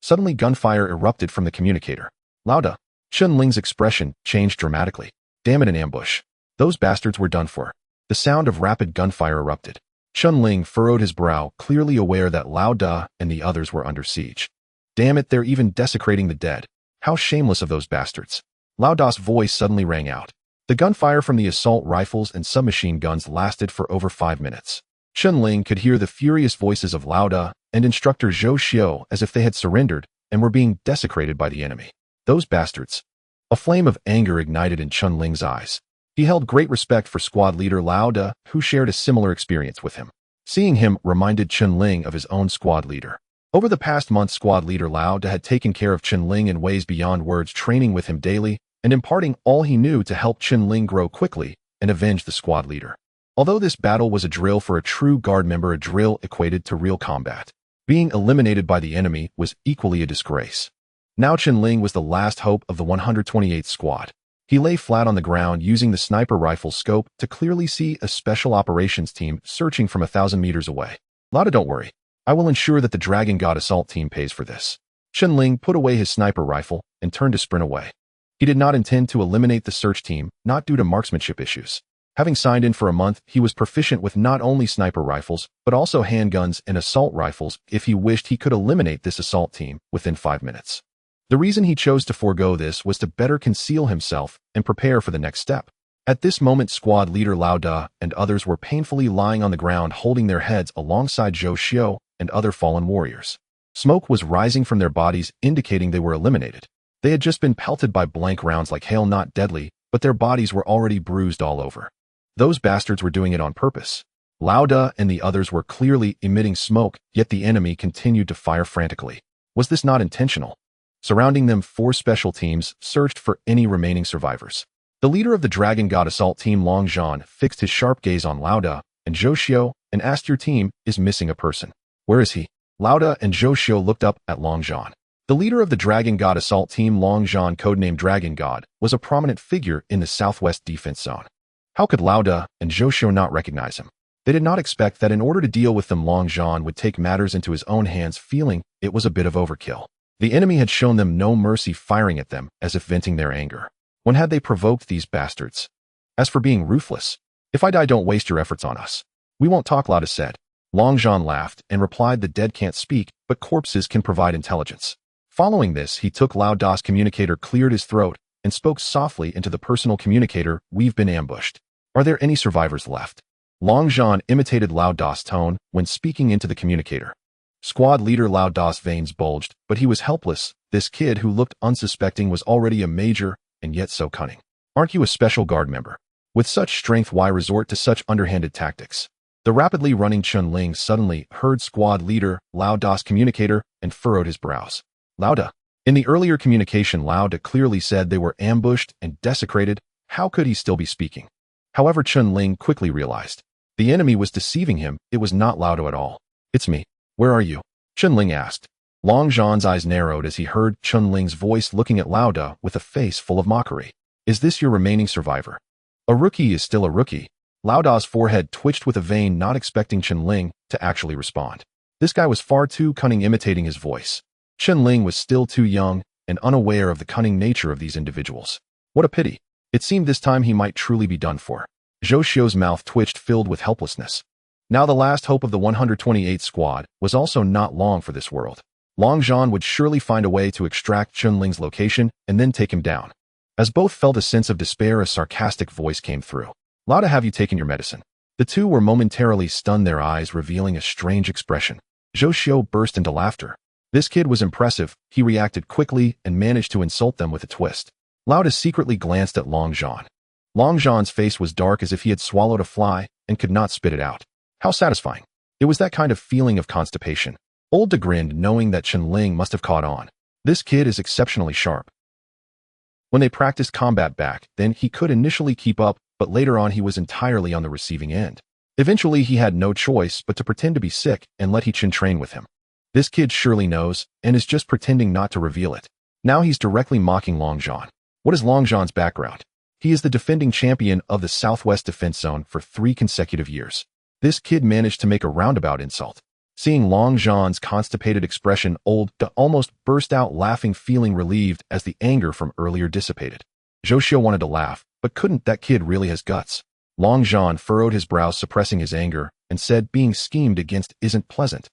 Suddenly, gunfire erupted from the communicator. Lao Da. Chen Ling's expression changed dramatically. Damn it, an ambush. Those bastards were done for. The sound of rapid gunfire erupted. Chen Ling furrowed his brow, clearly aware that Lao Da and the others were under siege. Damn it, they're even desecrating the dead. How shameless of those bastards. Lao Da's voice suddenly rang out. The gunfire from the assault rifles and submachine guns lasted for over 5 minutes. Chen Ling could hear the furious voices of Lao Da and instructor Zhou Xiao as if they had surrendered and were being desecrated by the enemy. Those bastards. A flame of anger ignited in Chen Ling's eyes. He held great respect for squad leader Lao Da, who shared a similar experience with him. Seeing him reminded Chen Ling of his own squad leader. Over the past month, squad leader Lao Da had taken care of Chen Ling in ways beyond words, training with him daily and imparting all he knew to help Chen Ling grow quickly and avenge the squad leader. Although this battle was a drill for a true guard member, a drill equated to real combat. Being eliminated by the enemy was equally a disgrace. Now Chen Ling was the last hope of the 128th squad. He lay flat on the ground, using the sniper rifle scope to clearly see a special operations team searching from 1,000 meters away. Lao Da, don't worry. I will ensure that the Dragon God assault team pays for this. Chen Ling put away his sniper rifle and turned to sprint away. He did not intend to eliminate the search team, not due to marksmanship issues. Having signed in for a month, he was proficient with not only sniper rifles, but also handguns and assault rifles. If he wished, he could eliminate this assault team within 5 minutes. The reason he chose to forego this was to better conceal himself and prepare for the next step. At this moment, squad leader Lao Da and others were painfully lying on the ground, holding their heads alongside Zhou Xiao and other fallen warriors. Smoke was rising from their bodies, indicating they were eliminated. They had just been pelted by blank rounds like hail, not deadly, but their bodies were already bruised all over. Those bastards were doing it on purpose. Lao Da and the others were clearly emitting smoke, yet the enemy continued to fire frantically. Was this not intentional? Surrounding them, 4 special teams searched for any remaining survivors. The leader of the Dragon God assault team, Long Zhan, fixed his sharp gaze on Lao Da and Zhou Xiao and asked, "Your team is missing a person. Where is he?" Lao Da and Zhou Xiao looked up at Long Zhan. The leader of the Dragon God assault team, Long Zhan, codenamed Dragon God, was a prominent figure in the southwest defense zone. How could Lao Da and Zhou Xiao not recognize him? They did not expect that in order to deal with them, Long Zhan would take matters into his own hands, feeling it was a bit of overkill. The enemy had shown them no mercy, firing at them as if venting their anger. When had they provoked these bastards? As for being ruthless, if I die, don't waste your efforts on us. We won't talk, Lao Da said. Long Zhan laughed and replied, the dead can't speak, but corpses can provide intelligence. Following this, he took Lao Da's communicator, cleared his throat, and spoke softly into the personal communicator, we've been ambushed. Are there any survivors left? Long Zhan imitated Lao Da's tone when speaking into the communicator. Squad leader Lao Da's veins bulged, but he was helpless. This kid who looked unsuspecting was already a major, and yet so cunning. Aren't you a special guard member? With such strength, why resort to such underhanded tactics? The rapidly running Chen Ling suddenly heard squad leader Lao Da's communicator and furrowed his brows. Lao Da. In the earlier communication, Lao Da clearly said they were ambushed and desecrated. How could he still be speaking? However, Chen Ling quickly realized. The enemy was deceiving him. It was not Lao Da at all. It's me. Where are you? Chen Ling asked. Long Zhan's eyes narrowed as he heard Chen Ling's voice looking at Lao Da with a face full of mockery. Is this your remaining survivor? A rookie is still a rookie. Lao Da's forehead twitched with a vein, not expecting Chen Ling to actually respond. This guy was far too cunning, imitating his voice. Chen Ling was still too young and unaware of the cunning nature of these individuals. What a pity. It seemed this time he might truly be done for. Zhou Xiu's mouth twitched, filled with helplessness. Now the last hope of the 128th squad was also not long for this world. Long Zhan would surely find a way to extract Chen Ling's location and then take him down. As both felt a sense of despair, a sarcastic voice came through. Lao Da, have you taken your medicine? The two were momentarily stunned, their eyes revealing a strange expression. Zhou Xiu burst into laughter. This kid was impressive. He reacted quickly and managed to insult them with a twist. Lao Da secretly glanced at Long Zhan. Long Zhan's face was dark as if he had swallowed a fly and could not spit it out. How satisfying. It was that kind of feeling of constipation. Old Da grinned, knowing that Chen Ling must have caught on. This kid is exceptionally sharp. When they practiced combat back then, he could initially keep up, but later on he was entirely on the receiving end. Eventually he had no choice but to pretend to be sick and let He-Chen train with him. This kid surely knows, and is just pretending not to reveal it. Now he's directly mocking Long Zhan. What is Long Zhan's background? He is the defending champion of the Southwest Defense Zone for 3 consecutive years. This kid managed to make a roundabout insult. Seeing Long Zhan's constipated expression, Old Da almost burst out laughing, feeling relieved as the anger from earlier dissipated. Zhou Xiu wanted to laugh, but couldn't. That kid really has guts. Long Zhan furrowed his brows, suppressing his anger, and said, being schemed against isn't pleasant.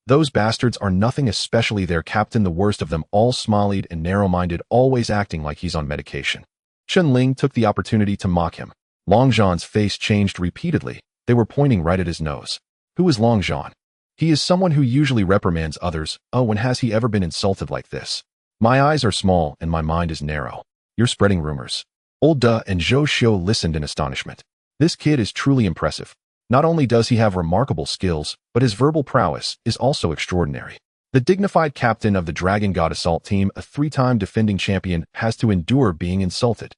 Those bastards are nothing, especially their captain, the worst of them all, smiled and narrow-minded, always acting like he's on medication. Chen Ling took the opportunity to mock him. Long Zhan's face changed repeatedly. They were pointing right at his nose. Who is Long Zhan? He is someone who usually reprimands others. Oh, when has he ever been insulted like this? My eyes are small and my mind is narrow. You're spreading rumors. Old Da and Zhou Xiu listened in astonishment. This kid is truly impressive. Not only does he have remarkable skills, but his verbal prowess is also extraordinary. The dignified captain of the Dragon God Assault team, a 3-time defending champion, has to endure being insulted.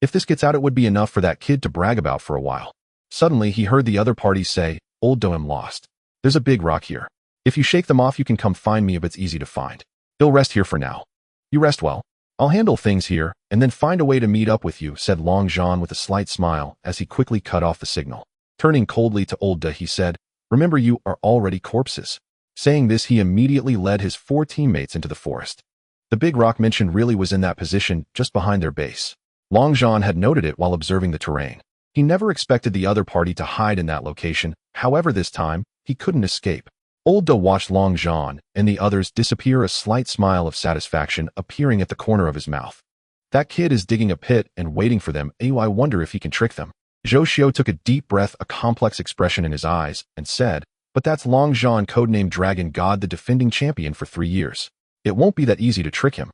If this gets out, it would be enough for that kid to brag about for a while. Suddenly, he heard the other parties say, Old Da, I'm lost. There's a big rock here. If you shake them off, you can come find me, but it's easy to find. He'll rest here for now. You rest well. I'll handle things here, and then find a way to meet up with you, said Long Zhan with a slight smile as he quickly cut off the signal. Turning coldly to Old Da, he said, remember, you are already corpses. Saying this, he immediately led his 4 teammates into the forest. The big rock mentioned really was in that position, just behind their base. Long Zhan had noted it while observing the terrain. He never expected the other party to hide in that location. However, this time, he couldn't escape. Old Da watched Long Zhan and the others disappear, a slight smile of satisfaction appearing at the corner of his mouth. That kid is digging a pit and waiting for them. I wonder if he can trick them. Zhou Xiu took a deep breath, a complex expression in his eyes, and said, but that's Long Zhan, codenamed Dragon God, the defending champion for 3 years. It won't be that easy to trick him.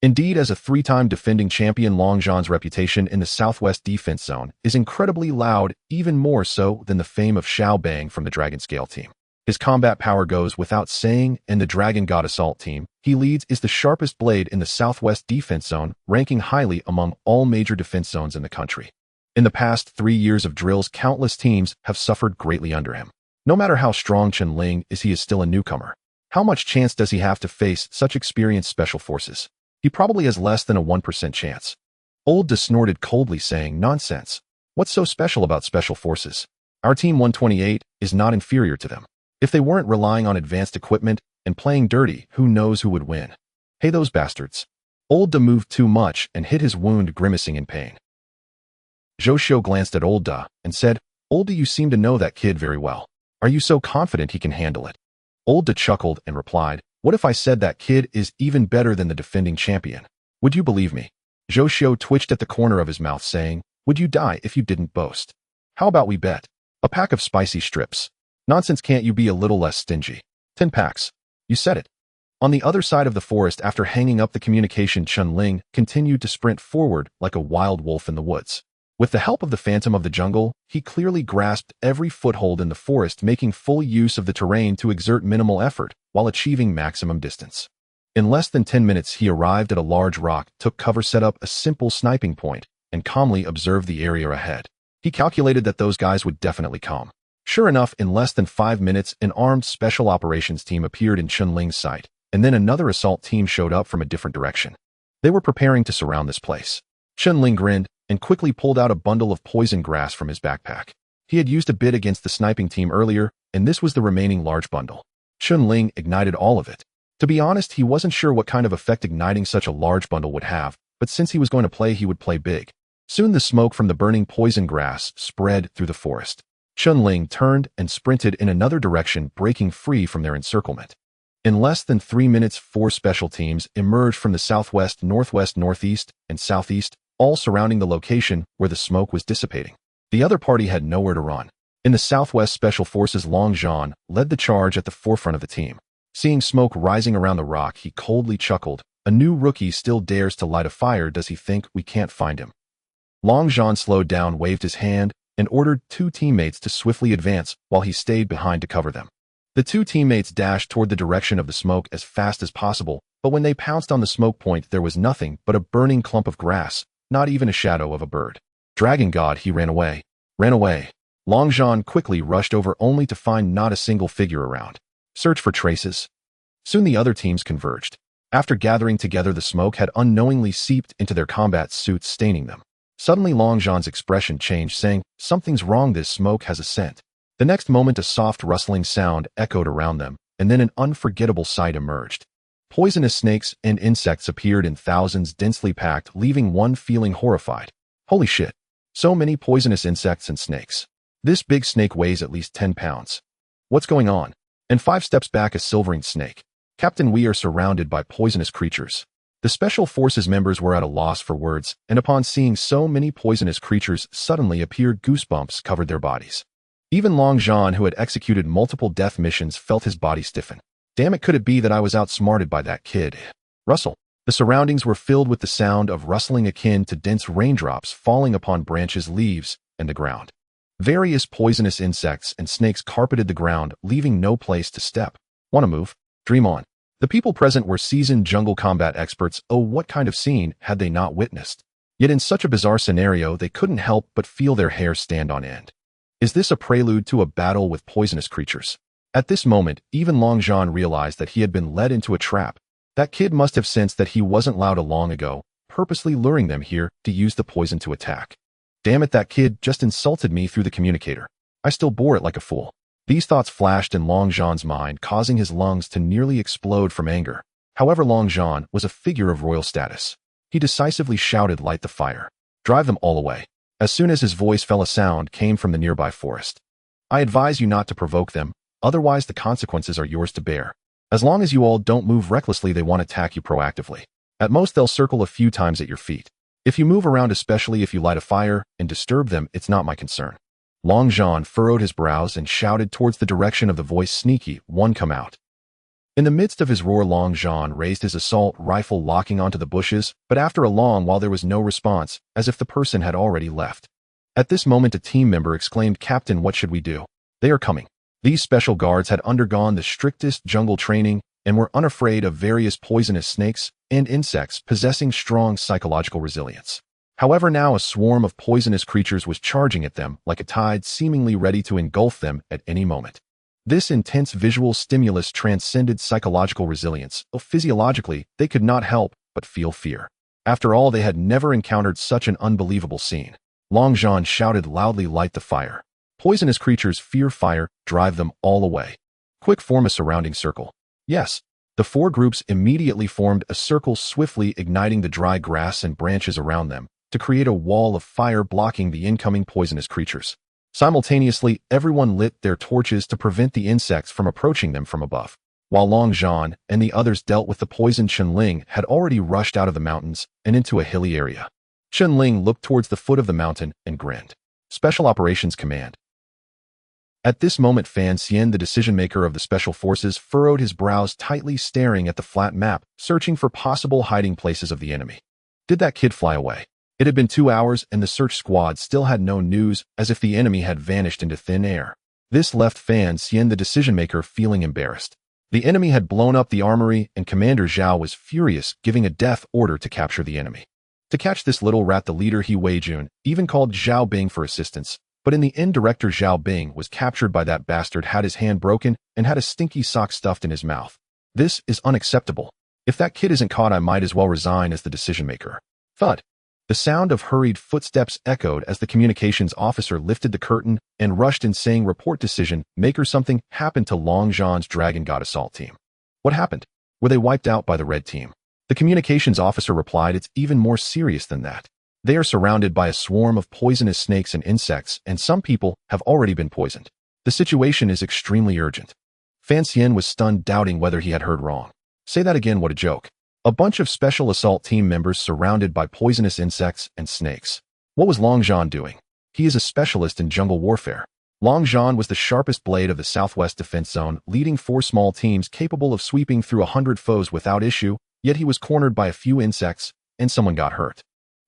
Indeed, as a 3-time defending champion, Long Zhan's reputation in the Southwest Defense Zone is incredibly loud, even more so than the fame of Xiao Bang from the Dragon Scale team. His combat power goes without saying, and the Dragon God Assault team he leads is the sharpest blade in the Southwest Defense Zone, ranking highly among all major defense zones in the country. In the past 3 years of drills, countless teams have suffered greatly under him. No matter how strong Chen Ling is, he is still a newcomer. How much chance does he have to face such experienced special forces? He probably has less than a 1% chance. Old Da snorted coldly, saying, nonsense. What's so special about special forces? Our team 128 is not inferior to them. If they weren't relying on advanced equipment and playing dirty, who knows who would win? Hey, those bastards. Old Da moved too much and hit his wound, grimacing in pain. Zhou Xiu glanced at Old Da and said, Old Da, you seem to know that kid very well. Are you so confident he can handle it? Old Da chuckled and replied, what if I said that kid is even better than the defending champion? Would you believe me? Zhou Xiu twitched at the corner of his mouth, saying, would you die if you didn't boast? How about we bet? A pack of spicy strips. Nonsense, can't you be a little less stingy? 10 packs. You said it. On the other side of the forest, after hanging up the communication, Chen Ling continued to sprint forward like a wild wolf in the woods. With the help of the Phantom of the Jungle, he clearly grasped every foothold in the forest, making full use of the terrain to exert minimal effort while achieving maximum distance. In less than 10 minutes, he arrived at a large rock, took cover, set up a simple sniping point, and calmly observed the area ahead. He calculated that those guys would definitely come. Sure enough, in less than 5 minutes, an armed special operations team appeared in Chen Ling's sight, and then another assault team showed up from a different direction. They were preparing to surround this place. Chen Ling grinned and quickly pulled out a bundle of poison grass from his backpack. He had used a bit against the sniping team earlier, and this was the remaining large bundle. Chen Ling ignited all of it. To be honest, he wasn't sure what kind of effect igniting such a large bundle would have, but since he was going to play, he would play big. Soon the smoke from the burning poison grass spread through the forest. Chen Ling turned and sprinted in another direction, breaking free from their encirclement. In less than 3 minutes, 4 special teams emerged from the southwest, northwest, northeast, and southeast, all surrounding the location where the smoke was dissipating. The other party had nowhere to run. In the southwest, Special Forces Long Zhan led the charge at the forefront of the team. Seeing smoke rising around the rock, he coldly chuckled. A new rookie still dares to light a fire. Does he think we can't find him? Long Zhan slowed down, waved his hand, and ordered 2 teammates to swiftly advance while he stayed behind to cover them. The 2 teammates dashed toward the direction of the smoke as fast as possible, but when they pounced on the smoke point, there was nothing but a burning clump of grass, not even a shadow of a bird. Dragon God, he ran away. Ran away. Long Zhan quickly rushed over only to find not a single figure around. Search for traces. Soon the other teams converged. After gathering together, the smoke had unknowingly seeped into their combat suits, staining them. Suddenly Long Zhan's expression changed, saying, something's wrong, this smoke has a scent. The next moment a soft rustling sound echoed around them, and then an unforgettable sight emerged. Poisonous snakes and insects appeared in thousands, densely packed, leaving one feeling horrified. Holy shit. So many poisonous insects and snakes. This big snake weighs at least 10 pounds. What's going on? And 5 steps back, a silvering snake. Captain, we are surrounded by poisonous creatures. The Special Forces members were at a loss for words, and upon seeing so many poisonous creatures suddenly appeared, goosebumps covered their bodies. Even Long Zhan, who had executed multiple death missions, felt his body stiffen. Damn it, could it be that I was outsmarted by that kid? Rustle. The surroundings were filled with the sound of rustling akin to dense raindrops falling upon branches, leaves, and the ground. Various poisonous insects and snakes carpeted the ground, leaving no place to step. Want to move? Dream on. The people present were seasoned jungle combat experts. Oh, what kind of scene had they not witnessed? Yet in such a bizarre scenario, they couldn't help but feel their hair stand on end. Is this a prelude to a battle with poisonous creatures? At this moment, even Long Zhan realized that he had been led into a trap. That kid must have sensed that he wasn't allowed long ago, purposely luring them here to use the poison to attack. Damn it, that kid just insulted me through the communicator. I still bore it like a fool. These thoughts flashed in Long Zhan's mind, causing his lungs to nearly explode from anger. However, Long Zhan was a figure of royal status. He decisively shouted, light the fire. Drive them all away. As soon as his voice fell, a sound came from the nearby forest. I advise you not to provoke them, otherwise the consequences are yours to bear. As long as you all don't move recklessly, they won't attack you proactively. At most, they'll circle a few times at your feet. If you move around, especially if you light a fire and disturb them, it's not my concern. Long Zhan furrowed his brows and shouted towards the direction of the voice, sneaky one, come out. In the midst of his roar, Long Zhan raised his assault rifle, locking onto the bushes, but after a long while there was no response, as if the person had already left. At this moment a team member exclaimed, Captain, what should we do? They are coming. These special guards had undergone the strictest jungle training and were unafraid of various poisonous snakes and insects, possessing strong psychological resilience. However, now a swarm of poisonous creatures was charging at them like a tide, seemingly ready to engulf them at any moment. This intense visual stimulus transcended psychological resilience. Physiologically, they could not help but feel fear. After all, they had never encountered such an unbelievable scene. Long Zhan shouted loudly, light the fire. Poisonous creatures fear fire, drive them all away. Quick, form a surrounding circle. Yes. The 4 groups immediately formed a circle, swiftly igniting the dry grass and branches around them to create a wall of fire blocking the incoming poisonous creatures. Simultaneously, everyone lit their torches to prevent the insects from approaching them from above. While Long Zhan and the others dealt with the poison, Chen Ling had already rushed out of the mountains and into a hilly area. Chen Ling looked towards the foot of the mountain and grinned. Special Operations Command. At this moment, Fan Xian, the decision-maker of the Special Forces, furrowed his brows tightly, staring at the flat map, searching for possible hiding places of the enemy. Did that kid fly away? It had been 2 hours and the search squad still had no news, as if the enemy had vanished into thin air. This left Fan Xian, the decision-maker, feeling embarrassed. The enemy had blown up the armory and Commander Zhao was furious, giving a death order to capture the enemy. To catch this little rat, the leader He Weijun even called Zhao Bing for assistance, but in the end, Director Zhao Bing was captured by that bastard, had his hand broken, and had a stinky sock stuffed in his mouth. This is unacceptable. If that kid isn't caught, I might as well resign as the decision-maker. Thud. The sound of hurried footsteps echoed as the communications officer lifted the curtain and rushed in, saying, "Report decision maker, something happened to Long Zhan's Dragon God assault team." What happened? Were they wiped out by the red team? The communications officer replied, "It's even more serious than that. They are surrounded by a swarm of poisonous snakes and insects, and some people have already been poisoned. The situation is extremely urgent." Fan Xian was stunned, doubting whether he had heard wrong. Say that again, what a joke. A bunch of special assault team members surrounded by poisonous insects and snakes. What was Long Zhan doing? He is a specialist in jungle warfare. Long Zhan was the sharpest blade of the Southwest Defense Zone, leading 4 small teams capable of sweeping through 100 foes without issue, yet he was cornered by a few insects, and someone got hurt.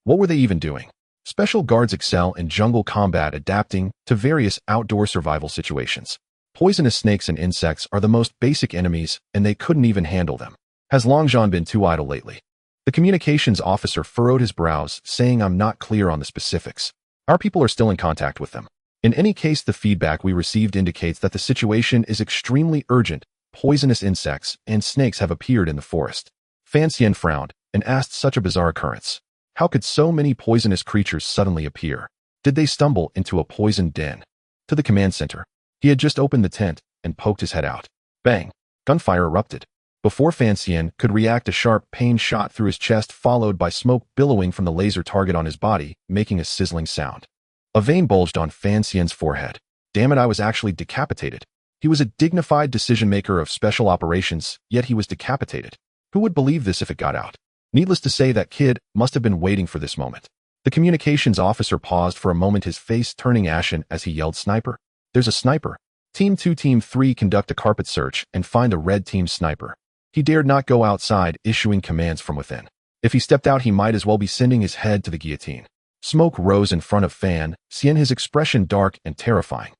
What were they even doing? Special guards excel in jungle combat, adapting to various outdoor survival situations. Poisonous snakes and insects are the most basic enemies, and they couldn't even handle them. Has Long Zhan been too idle lately? The communications officer furrowed his brows, saying, "I'm not clear on the specifics. Our people are still in contact with them. In any case, the feedback we received indicates that the situation is extremely urgent. Poisonous insects and snakes have appeared in the forest." Fan Xian frowned and asked, "Such a bizarre occurrence. How could so many poisonous creatures suddenly appear? Did they stumble into a poisoned den?" To the command center. He had just opened the tent and poked his head out. Bang! Gunfire erupted. Before Fan Xian could react, a sharp pain shot through his chest, followed by smoke billowing from the laser target on his body, making a sizzling sound. A vein bulged on Fan Xian's forehead. Damn it, I was actually decapitated. He was a dignified decision-maker of special operations, yet he was decapitated. Who would believe this if it got out? Needless to say, that kid must have been waiting for this moment. The communications officer paused for a moment, his face turning ashen as he yelled, "Sniper! There's a sniper! Team 2, Team 3, conduct a carpet search and find a red team sniper." He dared not go outside, issuing commands from within. If he stepped out, he might as well be sending his head to the guillotine. Smoke rose in front of Fan Xian, his expression dark and terrifying.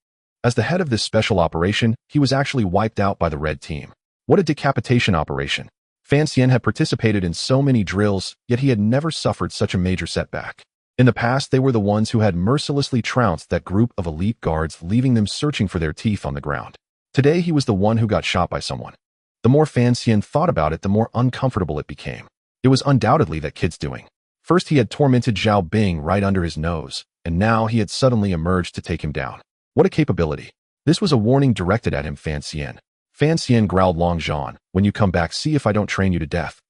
As the head of this special operation, he was actually wiped out by the red team. What a decapitation operation! Fan Xian had participated in so many drills, yet he had never suffered such a major setback. In the past, they were the ones who had mercilessly trounced that group of elite guards, leaving them searching for their teeth on the ground. Today, he was the one who got shot by someone. The more Fan Xian thought about it, the more uncomfortable it became. It was undoubtedly that kid's doing. First, he had tormented Zhao Bing right under his nose, and now he had suddenly emerged to take him down. What a capability! This was a warning directed at him, Fan Xian. Fan Xian growled, "Long Zhan, when you come back, see if I don't train you to death."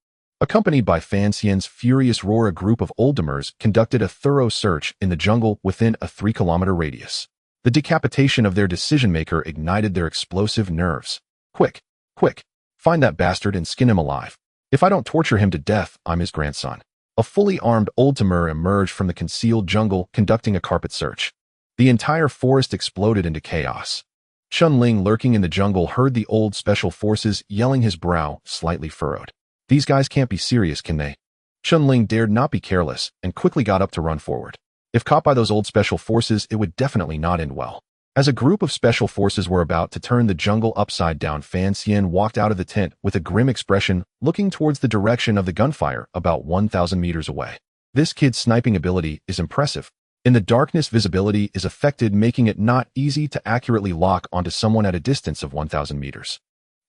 Accompanied by Fan Xian's furious roar, a group of Oldtimers conducted a thorough search in the jungle within a 3-kilometer radius. The decapitation of their decision-maker ignited their explosive nerves. Quick! Quick! Find that bastard and skin him alive. If I don't torture him to death, I'm his grandson. A fully armed Oldtimer emerged from the concealed jungle, conducting a carpet search. The entire forest exploded into chaos. Chen Ling, lurking in the jungle, heard the old special forces yelling, his brow slightly furrowed. These guys can't be serious, can they? Chen Ling dared not be careless and quickly got up to run forward. If caught by those old special forces, it would definitely not end well. As a group of special forces were about to turn the jungle upside down, Fan Xian walked out of the tent with a grim expression, looking towards the direction of the gunfire about 1,000 meters away. This kid's sniping ability is impressive. In the darkness, visibility is affected, making it not easy to accurately lock onto someone at a distance of 1,000 meters.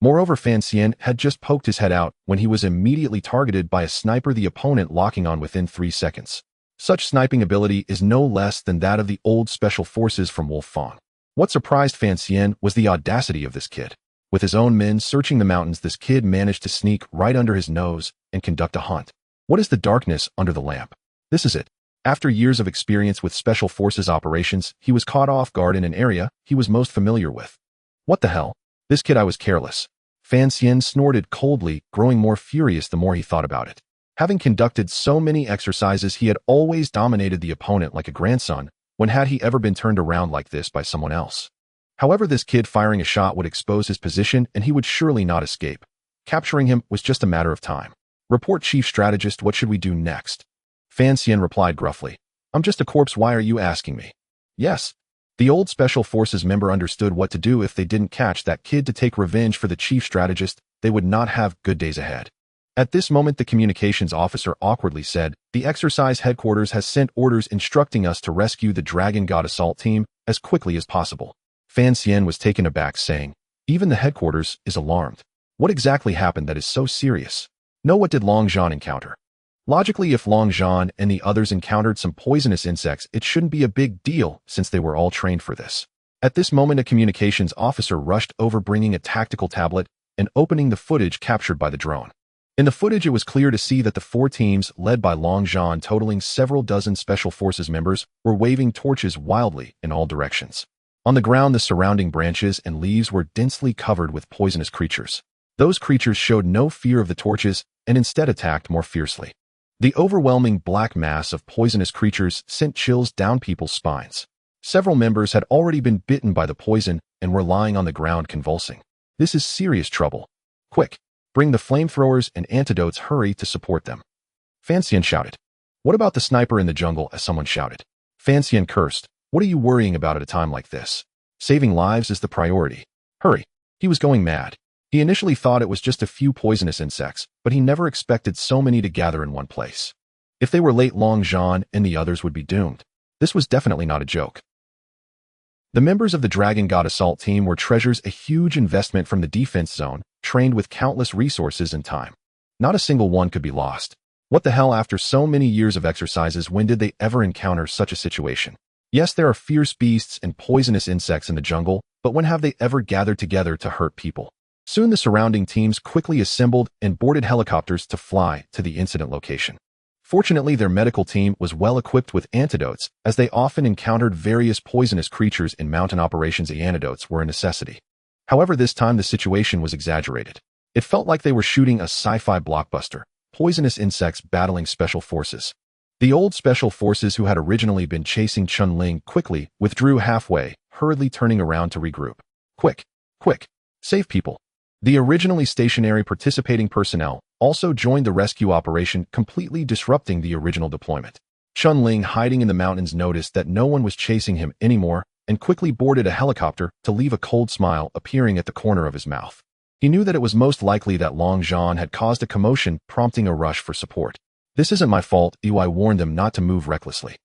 Moreover, Fan Xian had just poked his head out when he was immediately targeted by a sniper, the opponent locking on within 3 seconds. Such sniping ability is no less than that of the old special forces from Wolfang. What surprised Fan Xian was the audacity of this kid. With his own men searching the mountains, this kid managed to sneak right under his nose and conduct a hunt. What is the darkness under the lamp? This is it. After years of experience with Special Forces operations, he was caught off guard in an area he was most familiar with. What the hell? This kid, I was careless. Fan Xian snorted coldly, growing more furious the more he thought about it. Having conducted so many exercises, he had always dominated the opponent like a grandson. When had he ever been turned around like this by someone else? However, this kid firing a shot would expose his position and he would surely not escape. Capturing him was just a matter of time. Report, Chief Strategist, what should we do next? Fan Xian replied gruffly. I'm just a corpse, why are you asking me? Yes. The old Special Forces member understood what to do if they didn't catch that kid. To take revenge for the Chief Strategist, they would not have good days ahead. At this moment, the communications officer awkwardly said, the exercise headquarters has sent orders instructing us to rescue the Dragon God assault team as quickly as possible. Fan Xian was taken aback, saying, even the headquarters is alarmed. What exactly happened that is so serious? No, what did Long Zhan encounter? Logically, if Long Zhan and the others encountered some poisonous insects, it shouldn't be a big deal since they were all trained for this. At this moment, a communications officer rushed over, bringing a tactical tablet and opening the footage captured by the drone. In the footage, it was clear to see that the 4 teams, led by Long Zhan, totaling several dozen Special Forces members, were waving torches wildly in all directions. On the ground, the surrounding branches and leaves were densely covered with poisonous creatures. Those creatures showed no fear of the torches and instead attacked more fiercely. The overwhelming black mass of poisonous creatures sent chills down people's spines. Several members had already been bitten by the poison and were lying on the ground convulsing. This is serious trouble. Quick, bring the flamethrowers and antidotes, hurry to support them. Fan Xian shouted. What about the sniper in the jungle? As someone shouted. Fan Xian cursed. What are you worrying about at a time like this? Saving lives is the priority. Hurry. He was going mad. He initially thought it was just a few poisonous insects, but he never expected so many to gather in one place. If they were late, Long Zhan and the others would be doomed. This was definitely not a joke. The members of the Dragon God assault team were treasures, a huge investment from the defense zone, trained with countless resources and time. Not a single one could be lost. What the hell, after so many years of exercises, when did they ever encounter such a situation? Yes, there are fierce beasts and poisonous insects in the jungle, but when have they ever gathered together to hurt people? Soon the surrounding teams quickly assembled and boarded helicopters to fly to the incident location. Fortunately, their medical team was well equipped with antidotes, as they often encountered various poisonous creatures in mountain operations. Antidotes were a necessity. However, this time the situation was exaggerated. It felt like they were shooting a sci-fi blockbuster, poisonous insects battling Special Forces. The old Special Forces who had originally been chasing Chen Ling quickly withdrew halfway, hurriedly turning around to regroup. Quick, quick, save people. The originally stationary participating personnel also joined the rescue operation, completely disrupting the original deployment. Chen Ling, hiding in the mountains, noticed that no one was chasing him anymore and quickly boarded a helicopter to leave a cold smile appearing at the corner of his mouth. He knew that it was most likely that Long Zhan had caused a commotion, prompting a rush for support. This isn't my fault, I warned them not to move recklessly.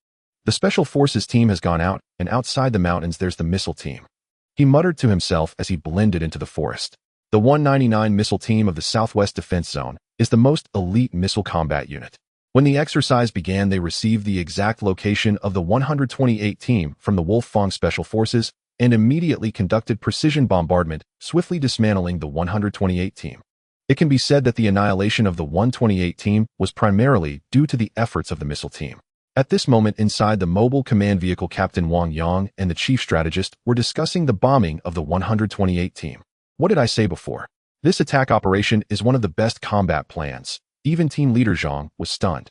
The Special Forces team has gone out, and outside the mountains there's the missile team. He muttered to himself as he blended into the forest. The 199 Missile Team of the Southwest Defense Zone is the most elite missile combat unit. When the exercise began, they received the exact location of the 128 team from the Wolfang Special Forces and immediately conducted precision bombardment, swiftly dismantling the 128 team. It can be said that the annihilation of the 128 team was primarily due to the efforts of the missile team. At this moment, inside the mobile command vehicle, Captain Wang Yang and the chief strategist were discussing the bombing of the 128 team. What did I say before? This attack operation is one of the best combat plans. Even team leader Zhang was stunned.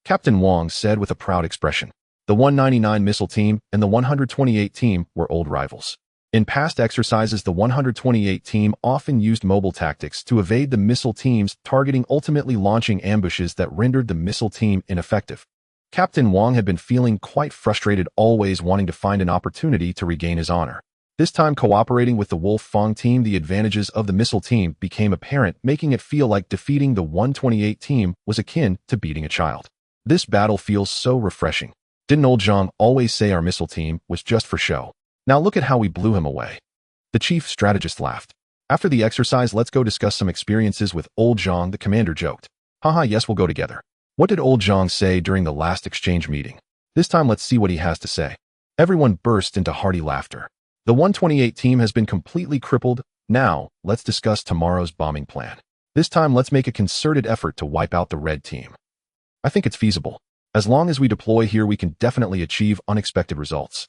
Captain Wang said with a proud expression. The 199 missile team and the 128 team were old rivals. In past exercises, the 128 team often used mobile tactics to evade the missile team's targeting, ultimately launching ambushes that rendered the missile team ineffective. Captain Wang had been feeling quite frustrated, always wanting to find an opportunity to regain his honor. This time, cooperating with the Wolfang team, the advantages of the missile team became apparent, making it feel like defeating the 128 team was akin to beating a child. This battle feels so refreshing. Didn't old Zhang always say our missile team was just for show? Now look at how we blew him away. The chief strategist laughed. After the exercise, let's go discuss some experiences with old Zhang, the commander joked. Haha, yes, we'll go together. What did old Zhang say during the last exchange meeting? This time, let's see what he has to say. Everyone burst into hearty laughter. The 128 team has been completely crippled. Now, let's discuss tomorrow's bombing plan. This time, let's make a concerted effort to wipe out the red team. I think it's feasible. As long as we deploy here, we can definitely achieve unexpected results.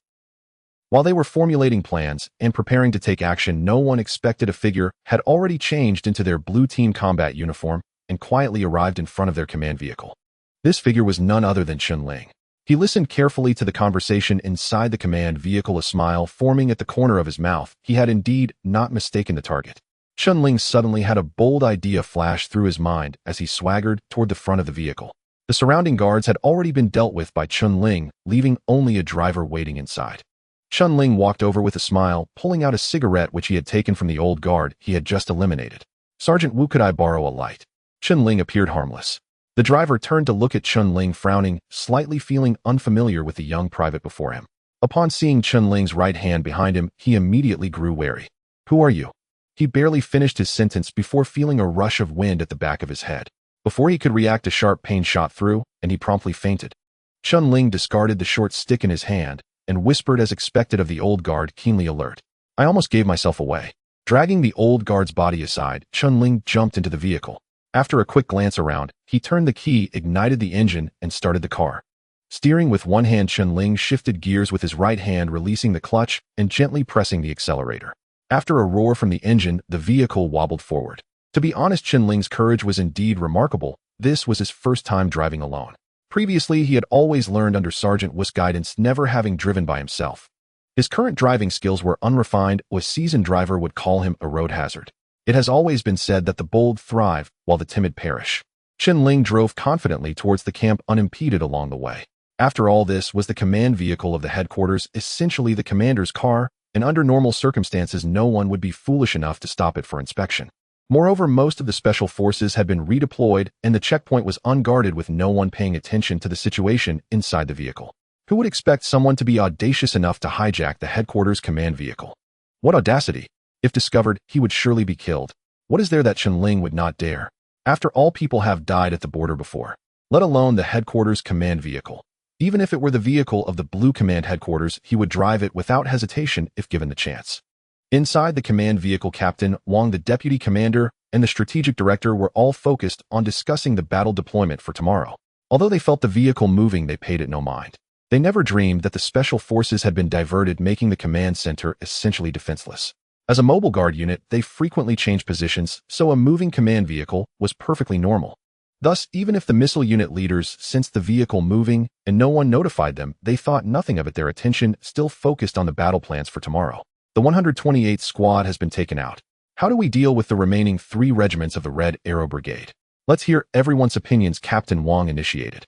While they were formulating plans and preparing to take action, no one expected a figure had already changed into their blue team combat uniform and quietly arrived in front of their command vehicle. This figure was none other than Chen Ling. He listened carefully to the conversation inside the command vehicle, a smile forming at the corner of his mouth. He had indeed not mistaken the target. Chen Ling suddenly had a bold idea flash through his mind as he swaggered toward the front of the vehicle. The surrounding guards had already been dealt with by Chen Ling, leaving only a driver waiting inside. Chen Ling walked over with a smile, pulling out a cigarette which he had taken from the old guard he had just eliminated. "Sergeant Wu, could I borrow a light?" Chen Ling appeared harmless. The driver turned to look at Chen Ling, frowning, slightly feeling unfamiliar with the young private before him. Upon seeing Chen Ling's right hand behind him, he immediately grew wary. "Who are you?" He barely finished his sentence before feeling a rush of wind at the back of his head. Before he could react, a sharp pain shot through, and he promptly fainted. Chen Ling discarded the short stick in his hand and whispered as expected of the old guard, keenly alert. "I almost gave myself away." Dragging the old guard's body aside, Chen Ling jumped into the vehicle. After a quick glance around, he turned the key, ignited the engine, and started the car. Steering with one hand, Chen Ling shifted gears with his right hand, releasing the clutch and gently pressing the accelerator. After a roar from the engine, the vehicle wobbled forward. To be honest, Chen Ling's courage was indeed remarkable. This was his first time driving alone. Previously, he had always learned under Sergeant Wu's guidance, never having driven by himself. His current driving skills were unrefined. A seasoned driver would call him a road hazard. It has always been said that the bold thrive while the timid perish. Chen Ling drove confidently towards the camp, unimpeded along the way. After all, this was the command vehicle of the headquarters, essentially the commander's car, and under normal circumstances no one would be foolish enough to stop it for inspection. Moreover, most of the special forces had been redeployed and the checkpoint was unguarded, with no one paying attention to the situation inside the vehicle. Who would expect someone to be audacious enough to hijack the headquarters command vehicle? What audacity! If discovered, he would surely be killed. What is there that Chen Ling would not dare? After all, people have died at the border before, let alone the headquarters command vehicle. Even if it were the vehicle of the Blue Command headquarters, he would drive it without hesitation if given the chance. Inside the command vehicle, Captain Wang, the deputy commander, and the strategic director were all focused on discussing the battle deployment for tomorrow. Although they felt the vehicle moving, they paid it no mind. They never dreamed that the special forces had been diverted, making the command center essentially defenseless. As a mobile guard unit, they frequently changed positions, so a moving command vehicle was perfectly normal. Thus, even if the missile unit leaders sensed the vehicle moving and no one notified them, they thought nothing of it, their attention still focused on the battle plans for tomorrow. The 128th Squad has been taken out. How do we deal with the remaining 3 regiments of the Red Arrow Brigade? Let's hear everyone's opinions. Captain Wang initiated.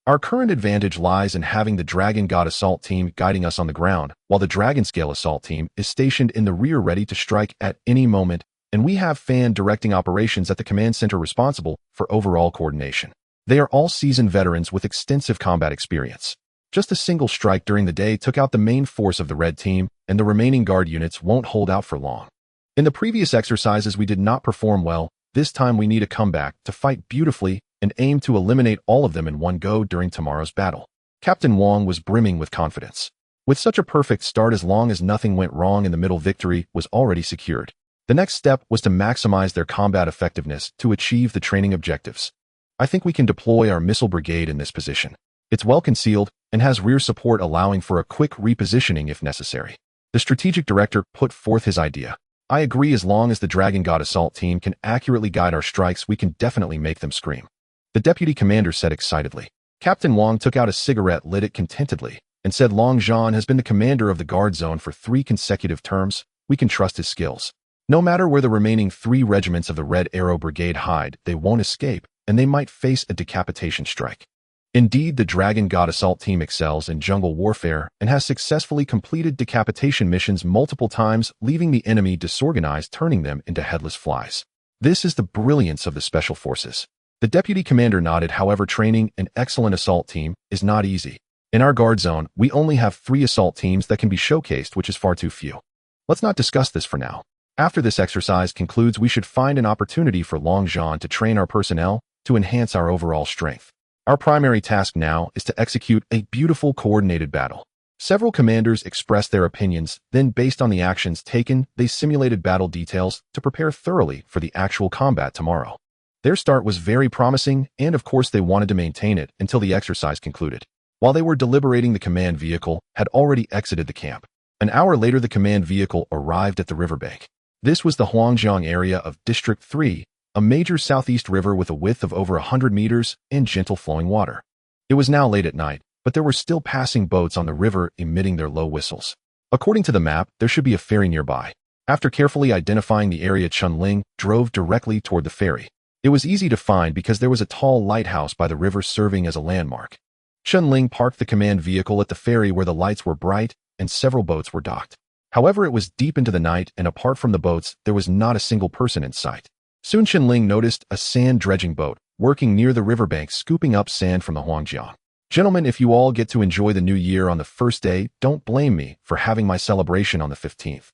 Our current advantage lies in having the Dragon God Assault Team guiding us on the ground, while the Dragon Scale Assault Team is stationed in the rear ready to strike at any moment, and we have Fan directing operations at the command center, responsible for overall coordination. They are all seasoned veterans with extensive combat experience. Just a single strike during the day took out the main force of the Red Team, and the remaining guard units won't hold out for long. In the previous exercises we did not perform well. This time we need a comeback to fight beautifully and aim to eliminate all of them in one go during tomorrow's battle. Captain Wang was brimming with confidence. With such a perfect start, as long as nothing went wrong in the middle, victory was already secured. The next step was to maximize their combat effectiveness to achieve the training objectives. I think we can deploy our missile brigade in this position. It's well concealed and has rear support, allowing for a quick repositioning if necessary. The strategic director put forth his idea. I agree. As long as the Dragon God Assault Team can accurately guide our strikes, we can definitely make them scream. The deputy commander said excitedly. Captain Wang took out a cigarette, lit it contentedly, and said, Long Zhan has been the commander of the guard zone for 3 consecutive terms. We can trust his skills. No matter where the remaining 3 regiments of the Red Arrow Brigade hide, they won't escape, and they might face a decapitation strike. Indeed, the Dragon God Assault Team excels in jungle warfare and has successfully completed decapitation missions multiple times, leaving the enemy disorganized, turning them into headless flies. This is the brilliance of the Special Forces. The deputy commander nodded. However, training an excellent assault team is not easy. In our guard zone, we only have 3 assault teams that can be showcased, which is far too few. Let's not discuss this for now. After this exercise concludes, we should find an opportunity for Long Zhan to train our personnel to enhance our overall strength. Our primary task now is to execute a beautiful coordinated battle. Several commanders expressed their opinions, then based on the actions taken, they simulated battle details to prepare thoroughly for the actual combat tomorrow. Their start was very promising, and of course they wanted to maintain it until the exercise concluded. While they were deliberating, the command vehicle had already exited the camp. An hour later, the command vehicle arrived at the riverbank. This was the Huangjiang area of District 3, a major southeast river with a width of over 100 meters and gentle flowing water. It was now late at night, but there were still passing boats on the river emitting their low whistles. According to the map, there should be a ferry nearby. After carefully identifying the area, Chen Ling drove directly toward the ferry. It was easy to find because there was a tall lighthouse by the river serving as a landmark. Chen Ling parked the command vehicle at the ferry where the lights were bright and several boats were docked. However, it was deep into the night, and apart from the boats, there was not a single person in sight. Soon Chen Ling noticed a sand dredging boat working near the riverbank, scooping up sand from the Huangjiang. Gentlemen, if you all get to enjoy the new year on the first day, don't blame me for having my celebration on the 15th.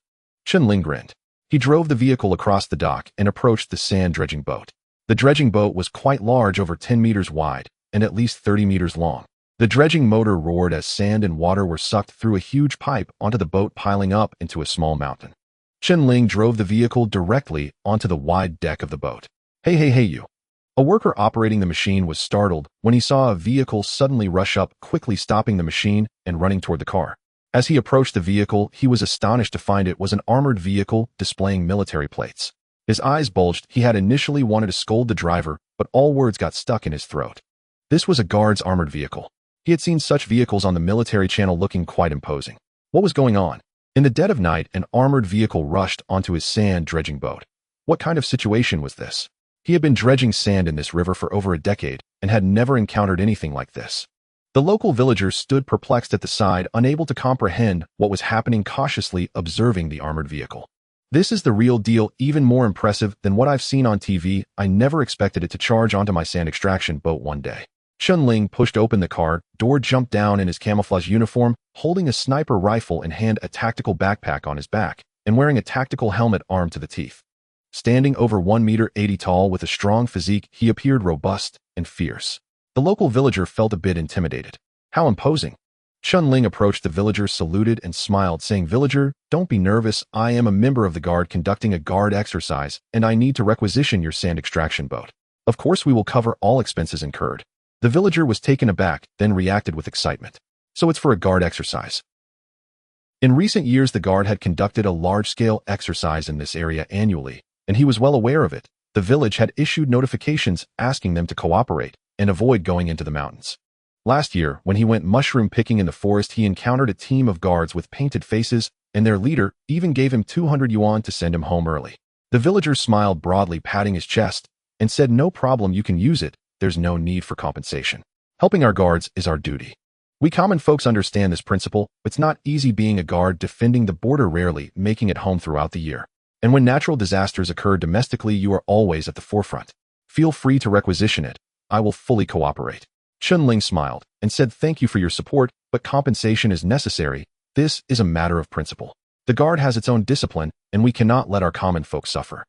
Chen Ling grinned. He drove the vehicle across the dock and approached the sand dredging boat. The dredging boat was quite large, over 10 meters wide and at least 30 meters long. The dredging motor roared as sand and water were sucked through a huge pipe onto the boat, piling up into a small mountain. Chen Ling drove the vehicle directly onto the wide deck of the boat. Hey, you. A worker operating the machine was startled when he saw a vehicle suddenly rush up, quickly stopping the machine and running toward the car. As he approached the vehicle, he was astonished to find it was an armored vehicle displaying military plates. His eyes bulged. He had initially wanted to scold the driver, but all words got stuck in his throat. This was a guard's armored vehicle. He had seen such vehicles on the military channel looking quite imposing. What was going on? In the dead of night, an armored vehicle rushed onto his sand dredging boat. What kind of situation was this? He had been dredging sand in this river for over a decade and had never encountered anything like this. The local villagers stood perplexed at the side, unable to comprehend what was happening, cautiously observing the armored vehicle. This is the real deal, even more impressive than what I've seen on TV. I never expected it to charge onto my sand extraction boat one day. Chen Ling pushed open the car door, jumped down in his camouflage uniform, holding a sniper rifle in hand, a tactical backpack on his back, and wearing a tactical helmet armed to the teeth. Standing over 1 meter 80 tall with a strong physique, he appeared robust and fierce. The local villager felt a bit intimidated. How imposing. Chen Ling approached the villager, saluted, and smiled, saying, "Villager, don't be nervous. I am a member of the guard conducting a guard exercise, and I need to requisition your sand extraction boat. Of course, we will cover all expenses incurred." The villager was taken aback, then reacted with excitement. So it's for a guard exercise. In recent years, the guard had conducted a large-scale exercise in this area annually, and he was well aware of it. The village had issued notifications asking them to cooperate and avoid going into the mountains. Last year, when he went mushroom picking in the forest, he encountered a team of guards with painted faces, and their leader even gave him 200 yuan to send him home early. The villager smiled broadly, patting his chest, and said, "No problem, you can use it. There's no need for compensation. Helping our guards is our duty." We common folks understand this principle. It's not easy being a guard defending the border, rarely making it home throughout the year. And when natural disasters occur domestically, you are always at the forefront. Feel free to requisition it. I will fully cooperate. Chen Ling smiled and said, "Thank you for your support, but compensation is necessary. This is a matter of principle. The guard has its own discipline, and we cannot let our common folk suffer."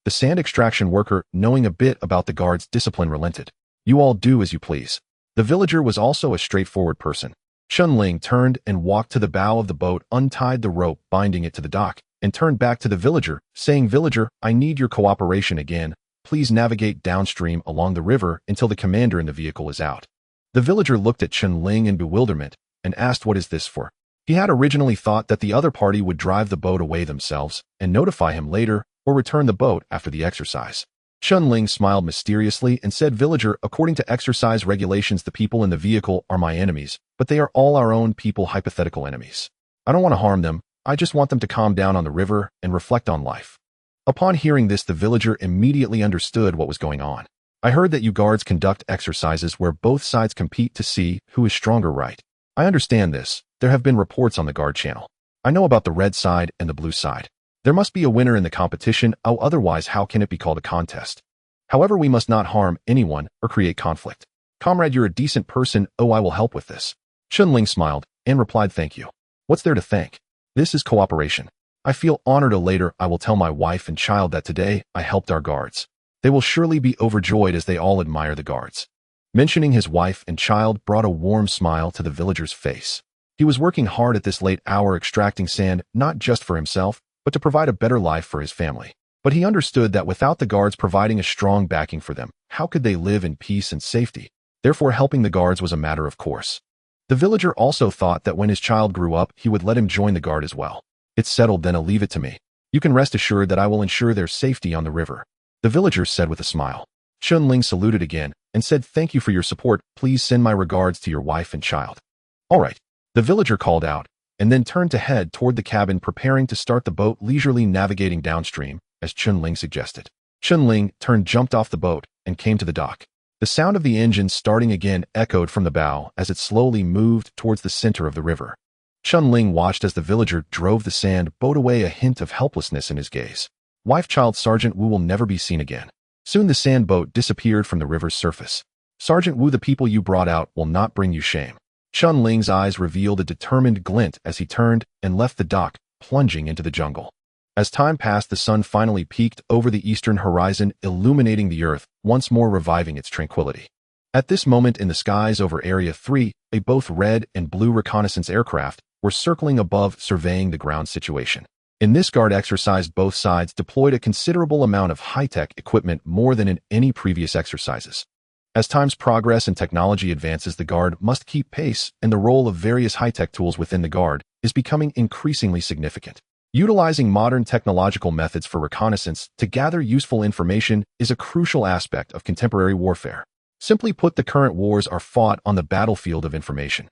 The sand extraction worker, knowing a bit about the guard's discipline, relented. "You all do as you please." The villager was also a straightforward person. Chen Ling turned and walked to the bow of the boat, untied the rope binding it to the dock, and turned back to the villager, saying, "Villager, I need your cooperation again. Please navigate downstream along the river until the commander in the vehicle is out." The villager looked at Chen Ling in bewilderment and asked, "What is this for?" He had originally thought that the other party would drive the boat away themselves and notify him later, or return the boat after the exercise. Chen Ling smiled mysteriously and said, "Villager, according to exercise regulations, the people in the vehicle are my enemies, but they are all our own people, hypothetical enemies. I don't want to harm them. I just want them to calm down on the river and reflect on life." Upon hearing this, the villager immediately understood what was going on. "I heard that you guards conduct exercises where both sides compete to see who is stronger, right? I understand this. There have been reports on the guard channel. I know about the red side and the blue side. There must be a winner in the competition, otherwise how can it be called a contest? However, we must not harm anyone or create conflict. Comrade, you're a decent person. I will help with this." Chen Ling smiled and replied, "Thank you. What's there to thank? This is cooperation. I feel honored. Later, I will tell my wife and child that today I helped our guards. They will surely be overjoyed as they all admire the guards." Mentioning his wife and child brought a warm smile to the villager's face. He was working hard at this late hour, extracting sand, not just for himself, but to provide a better life for his family. But he understood that without the guards providing a strong backing for them, how could they live in peace and safety? Therefore, helping the guards was a matter of course. The villager also thought that when his child grew up, he would let him join the guard as well. It's settled, then I'll leave it to me. You can rest assured that I will ensure their safety on the river, the villager said with a smile. Chen Ling saluted again and said, thank you for your support. Please send my regards to your wife and child. All right, the villager called out, and then turned to head toward the cabin, preparing to start the boat, leisurely navigating downstream, as Chen Ling suggested. Chen Ling jumped off the boat and came to the dock. The sound of the engine starting again echoed from the bow as it slowly moved towards the center of the river. Chen Ling watched as the villager drove the sand boat away, a hint of helplessness in his gaze. Wife-child Sergeant Wu will never be seen again. Soon the sand boat disappeared from the river's surface. Sergeant Wu, the people you brought out will not bring you shame. Chen Ling's eyes revealed a determined glint as he turned and left the dock, plunging into the jungle. As time passed, the sun finally peaked over the eastern horizon, illuminating the earth, once more reviving its tranquility. At this moment in the skies over Area 3, both red and blue reconnaissance aircraft were circling above, surveying the ground situation. In this guard exercise, both sides deployed a considerable amount of high-tech equipment, more than in any previous exercises. As time's progress and technology advances, the guard must keep pace, and the role of various high-tech tools within the guard is becoming increasingly significant. Utilizing modern technological methods for reconnaissance to gather useful information is a crucial aspect of contemporary warfare. Simply put, the current wars are fought on the battlefield of information.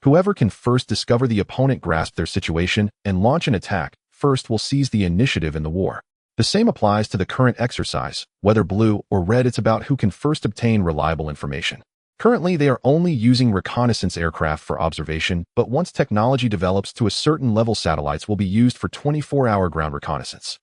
Whoever can first discover the opponent, grasp their situation, and launch an attack first will seize the initiative in the war. The same applies to the current exercise. Whether blue or red, it's about who can first obtain reliable information. Currently, they are only using reconnaissance aircraft for observation, but once technology develops to a certain level, satellites will be used for 24-hour ground reconnaissance.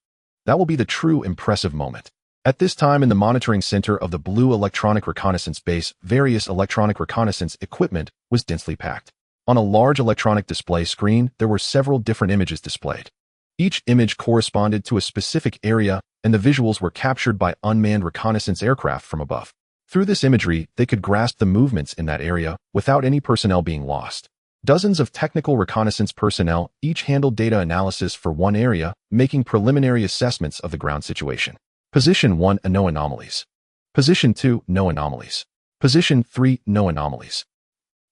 That will be the true impressive moment. At this time, in the monitoring center of the Blue Electronic Reconnaissance Base, various electronic reconnaissance equipment was densely packed. On a large electronic display screen, there were several different images displayed. Each image corresponded to a specific area, and the visuals were captured by unmanned reconnaissance aircraft from above. Through this imagery, they could grasp the movements in that area without any personnel being lost. Dozens of technical reconnaissance personnel each handled data analysis for one area, making preliminary assessments of the ground situation. Position 1, no anomalies. Position 2, no anomalies. Position 3, no anomalies.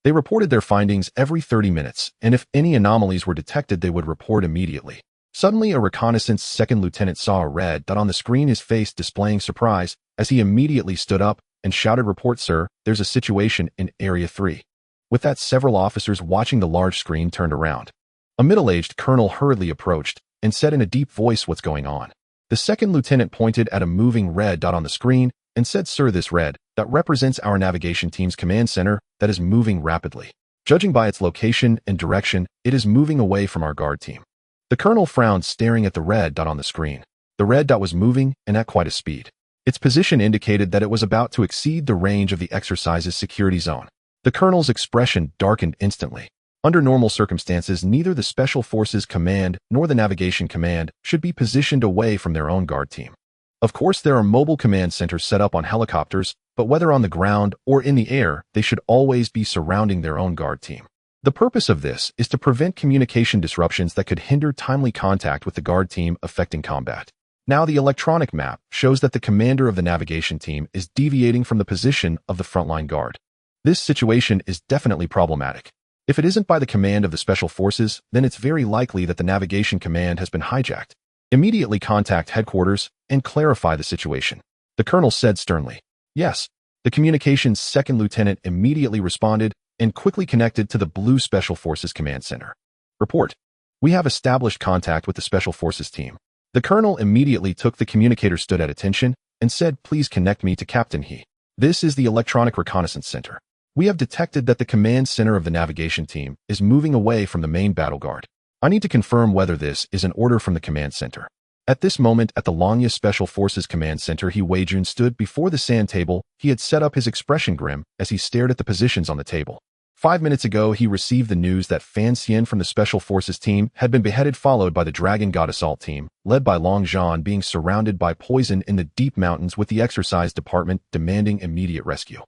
They reported their findings every 30 minutes, and if any anomalies were detected, they would report immediately. Suddenly, a reconnaissance second lieutenant saw a red dot on the screen, his face displaying surprise as he immediately stood up and shouted, "Report, sir, there's a situation in Area 3. With that, several officers watching the large screen turned around. A middle-aged colonel hurriedly approached and said in a deep voice, "What's going on?" The second lieutenant pointed at a moving red dot on the screen and said, "Sir, this red dot represents our navigation team's command center that is moving rapidly. Judging by its location and direction, it is moving away from our guard team." The colonel frowned, staring at the red dot on the screen. The red dot was moving, and at quite a speed. Its position indicated that it was about to exceed the range of the exercise's security zone. The colonel's expression darkened instantly. Under normal circumstances, neither the Special Forces Command nor the Navigation Command should be positioned away from their own guard team. Of course, there are mobile command centers set up on helicopters, but whether on the ground or in the air, they should always be surrounding their own guard team. The purpose of this is to prevent communication disruptions that could hinder timely contact with the guard team, affecting combat. Now, the electronic map shows that the commander of the navigation team is deviating from the position of the frontline guard. This situation is definitely problematic. If it isn't by the command of the Special Forces, then it's very likely that the navigation command has been hijacked. Immediately contact headquarters and clarify the situation, the colonel said sternly. Yes, the communications second lieutenant immediately responded and quickly connected to the Blue Special Forces Command Center. Report. We have established contact with the Special Forces team. The colonel immediately took the communicator, stood at attention, and said, "Please connect me to Captain He. This is the Electronic Reconnaissance Center. We have detected that the command center of the navigation team is moving away from the main battle guard. I need to confirm whether this is an order from the command center." At this moment, at the Longya Special Forces Command Center, He Weijun stood before the sand table. He had set up his expression grim as he stared at the positions on the table. 5 minutes ago, he received the news that Fan Xian from the Special Forces team had been beheaded, followed by the Dragon God Assault team, led by Long Zhan, being surrounded by poison in the deep mountains, with the exercise department demanding immediate rescue.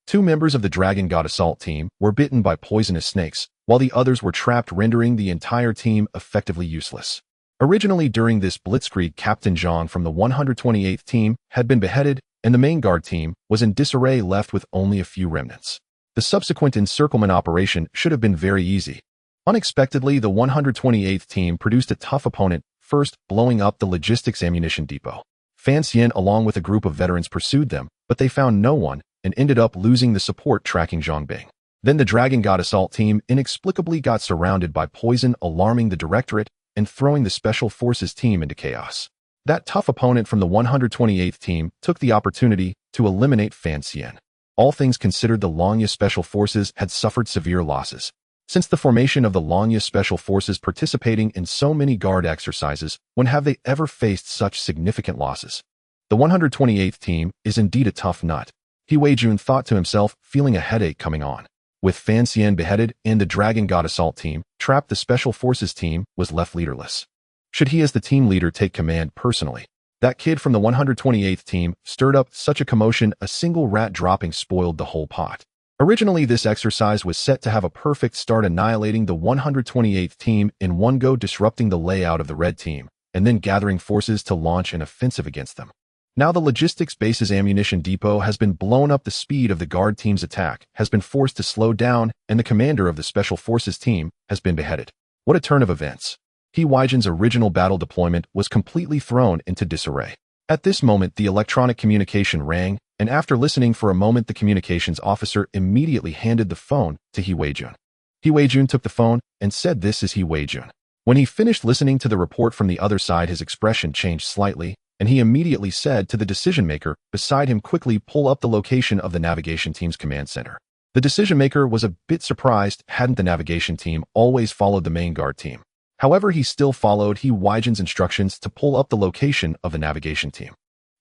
2 members of the Dragon God Assault team were bitten by poisonous snakes, while the others were trapped, rendering the entire team effectively useless. Originally during this blitzkrieg, Captain Zhang from the 128th team had been beheaded, and the main guard team was in disarray, left with only a few remnants. The subsequent encirclement operation should have been very easy. Unexpectedly, the 128th team produced a tough opponent, first blowing up the logistics ammunition depot. Fan Xian along with a group of veterans pursued them, but they found no one and ended up losing the support tracking Zhongbing. Then the Dragon God assault team inexplicably got surrounded by poison, alarming the Directorate and throwing the Special Forces team into chaos. That tough opponent from the 128th team took the opportunity to eliminate Fan Xian. All things considered, the Longya Special Forces had suffered severe losses. Since the formation of the Longya Special Forces, participating in so many guard exercises, when have they ever faced such significant losses? The 128th team is indeed a tough nut. He Weijun thought to himself, feeling a headache coming on. With Fan Xian beheaded and the Dragon God assault team trapped, the Special Forces team was left leaderless. Should he as the team leader take command personally? That kid from the 128th team stirred up such a commotion, a single rat dropping spoiled the whole pot. Originally, this exercise was set to have a perfect start, annihilating the 128th team in one go, disrupting the layout of the red team, and then gathering forces to launch an offensive against them. Now the logistics base's ammunition depot has been blown up, the speed of the guard team's attack has been forced to slow down, and the commander of the Special Forces team has been beheaded. What a turn of events. He Weijun's original battle deployment was completely thrown into disarray. At this moment, the electronic communication rang, and after listening for a moment, the communications officer immediately handed the phone to He Weijun. He Weijun took the phone and said, "This is He Weijun." When he finished listening to the report from the other side, his expression changed slightly, and he immediately said to the decision-maker beside him, "Quickly pull up the location of the navigation team's command center." The decision-maker was a bit surprised. Hadn't the navigation team always followed the main guard team? However, he still followed He Weijun's instructions to pull up the location of the navigation team.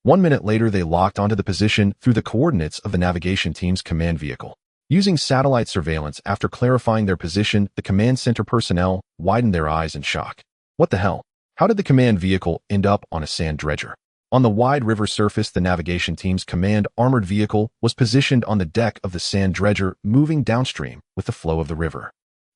1 minute later, they locked onto the position through the coordinates of the navigation team's command vehicle. Using satellite surveillance, after clarifying their position, the command center personnel widened their eyes in shock. What the hell? How did the command vehicle end up on a sand dredger? On the wide river surface, the navigation team's command armored vehicle was positioned on the deck of the sand dredger, moving downstream with the flow of the river.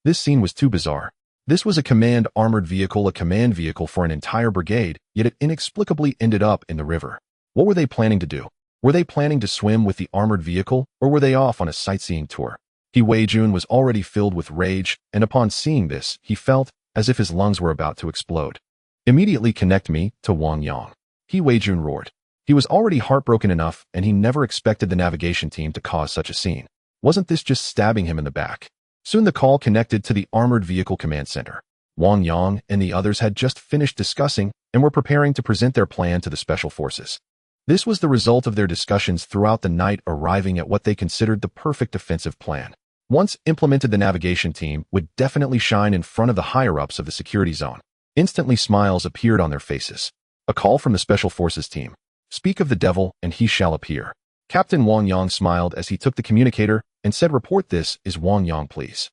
This scene was too bizarre. This was a command armored vehicle, a command vehicle for an entire brigade, yet it inexplicably ended up in the river. What were they planning to do? Were they planning to swim with the armored vehicle, or were they off on a sightseeing tour? He Weijun was already filled with rage, and upon seeing this, he felt as if his lungs were about to explode. "Immediately connect me to Wang Yang," He Weijun roared. He was already heartbroken enough, and he never expected the navigation team to cause such a scene. Wasn't this just stabbing him in the back? Soon the call connected to the armored vehicle command center. Wang Yang and the others had just finished discussing and were preparing to present their plan to the Special Forces. This was the result of their discussions throughout the night, arriving at what they considered the perfect offensive plan. Once implemented, the navigation team would definitely shine in front of the higher-ups of the security zone. Instantly, smiles appeared on their faces. A call from the Special Forces team. "Speak of the devil, and he shall appear." Captain Wang Yang smiled as he took the communicator and said, "Report, this is Wang Yang, please."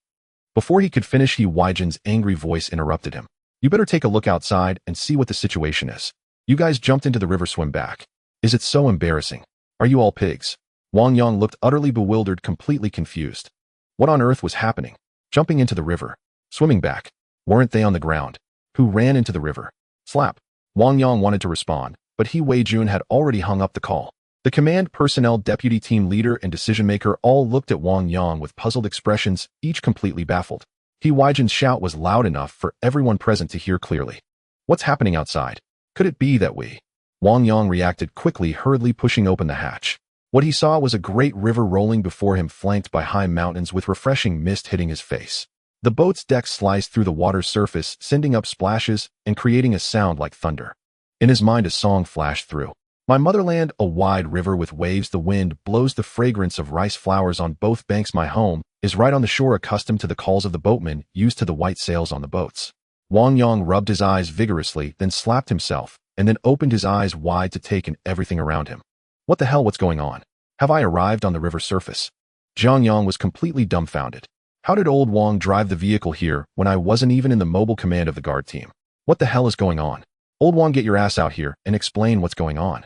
Before he could finish, He Weijun's angry voice interrupted him. "You better take a look outside and see what the situation is. You guys jumped into the river, swim back. Is it so embarrassing? Are you all pigs?" Wang Yang looked utterly bewildered, completely confused. What on earth was happening? Jumping into the river? Swimming back? Weren't they on the ground? Who ran into the river? Slap. Wang Yang wanted to respond, but He Weijun had already hung up the call. The command personnel, deputy team leader, and decision-maker all looked at Wang Yang with puzzled expressions, each completely baffled. He Weijun's shout was loud enough for everyone present to hear clearly. "What's happening outside? Could it be that we—" Wang Yang reacted quickly, hurriedly pushing open the hatch. What he saw was a great river rolling before him, flanked by high mountains with refreshing mist hitting his face. The boat's deck sliced through the water's surface, sending up splashes and creating a sound like thunder. In his mind, a song flashed through. "My motherland, a wide river with waves, the wind blows the fragrance of rice flowers on both banks. My home is right on the shore, accustomed to the calls of the boatmen, used to the white sails on the boats." Wang Yang rubbed his eyes vigorously, then slapped himself, and then opened his eyes wide to take in everything around him. What the hell, what's going on? Have I arrived on the river surface? Zhang Yang was completely dumbfounded. How did old Wang drive the vehicle here when I wasn't even in the mobile command of the guard team? What the hell is going on? Old Wang, get your ass out here and explain what's going on.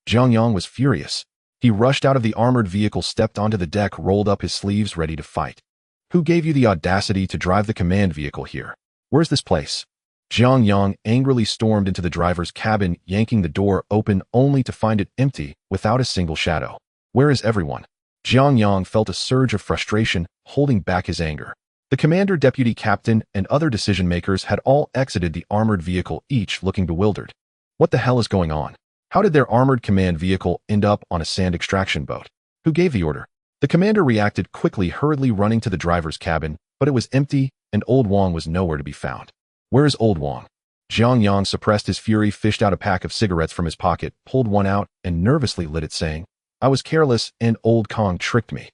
Zhang Yang was furious. He rushed out of the armored vehicle, stepped onto the deck, rolled up his sleeves, ready to fight. "Who gave you the audacity to drive the command vehicle here? Where's this place?" Jiang Yang angrily stormed into the driver's cabin, yanking the door open only to find it empty, without a single shadow. Where is everyone? Jiang Yang felt a surge of frustration, holding back his anger. The commander, deputy captain, and other decision-makers had all exited the armored vehicle, each looking bewildered. What the hell is going on? How did their armored command vehicle end up on a sand extraction boat? Who gave the order? The commander reacted quickly, hurriedly running to the driver's cabin, but it was empty, and Old Wang was nowhere to be found. Where is Old Wang? Jiang Yang suppressed his fury, fished out a pack of cigarettes from his pocket, pulled one out, and nervously lit it, saying, I was careless, and Old Kong tricked me.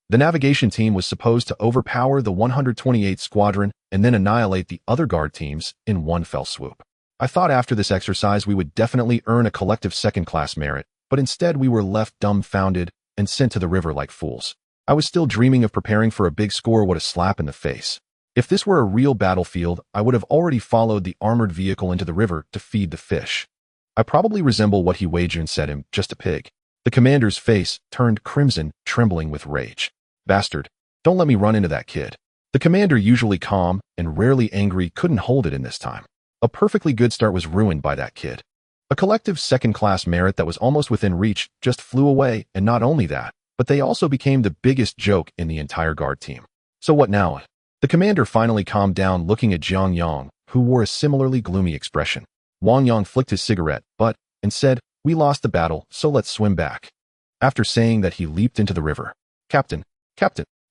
The navigation team was supposed to overpower the 128th Squadron and then annihilate the other guard teams in one fell swoop. I thought after this exercise we would definitely earn a collective second-class merit, but instead we were left dumbfounded and sent to the river like fools. I was still dreaming of preparing for a big score. What a slap in the face. If this were a real battlefield, I would have already followed the armored vehicle into the river to feed the fish. I probably resemble what He Weijun said him, just a pig. The commander's face turned crimson, trembling with rage. Bastard, don't let me run into that kid. The commander, usually calm and rarely angry, couldn't hold it in this time. A perfectly good start was ruined by that kid. A collective second-class merit that was almost within reach just flew away, and not only that, but they also became the biggest joke in the entire guard team. So what now? The commander finally calmed down, looking at Jiang Yang, who wore a similarly gloomy expression. Wang Yang flicked his cigarette butt and said, We lost the battle, so let's swim back. After saying that, he leaped into the river. Captain!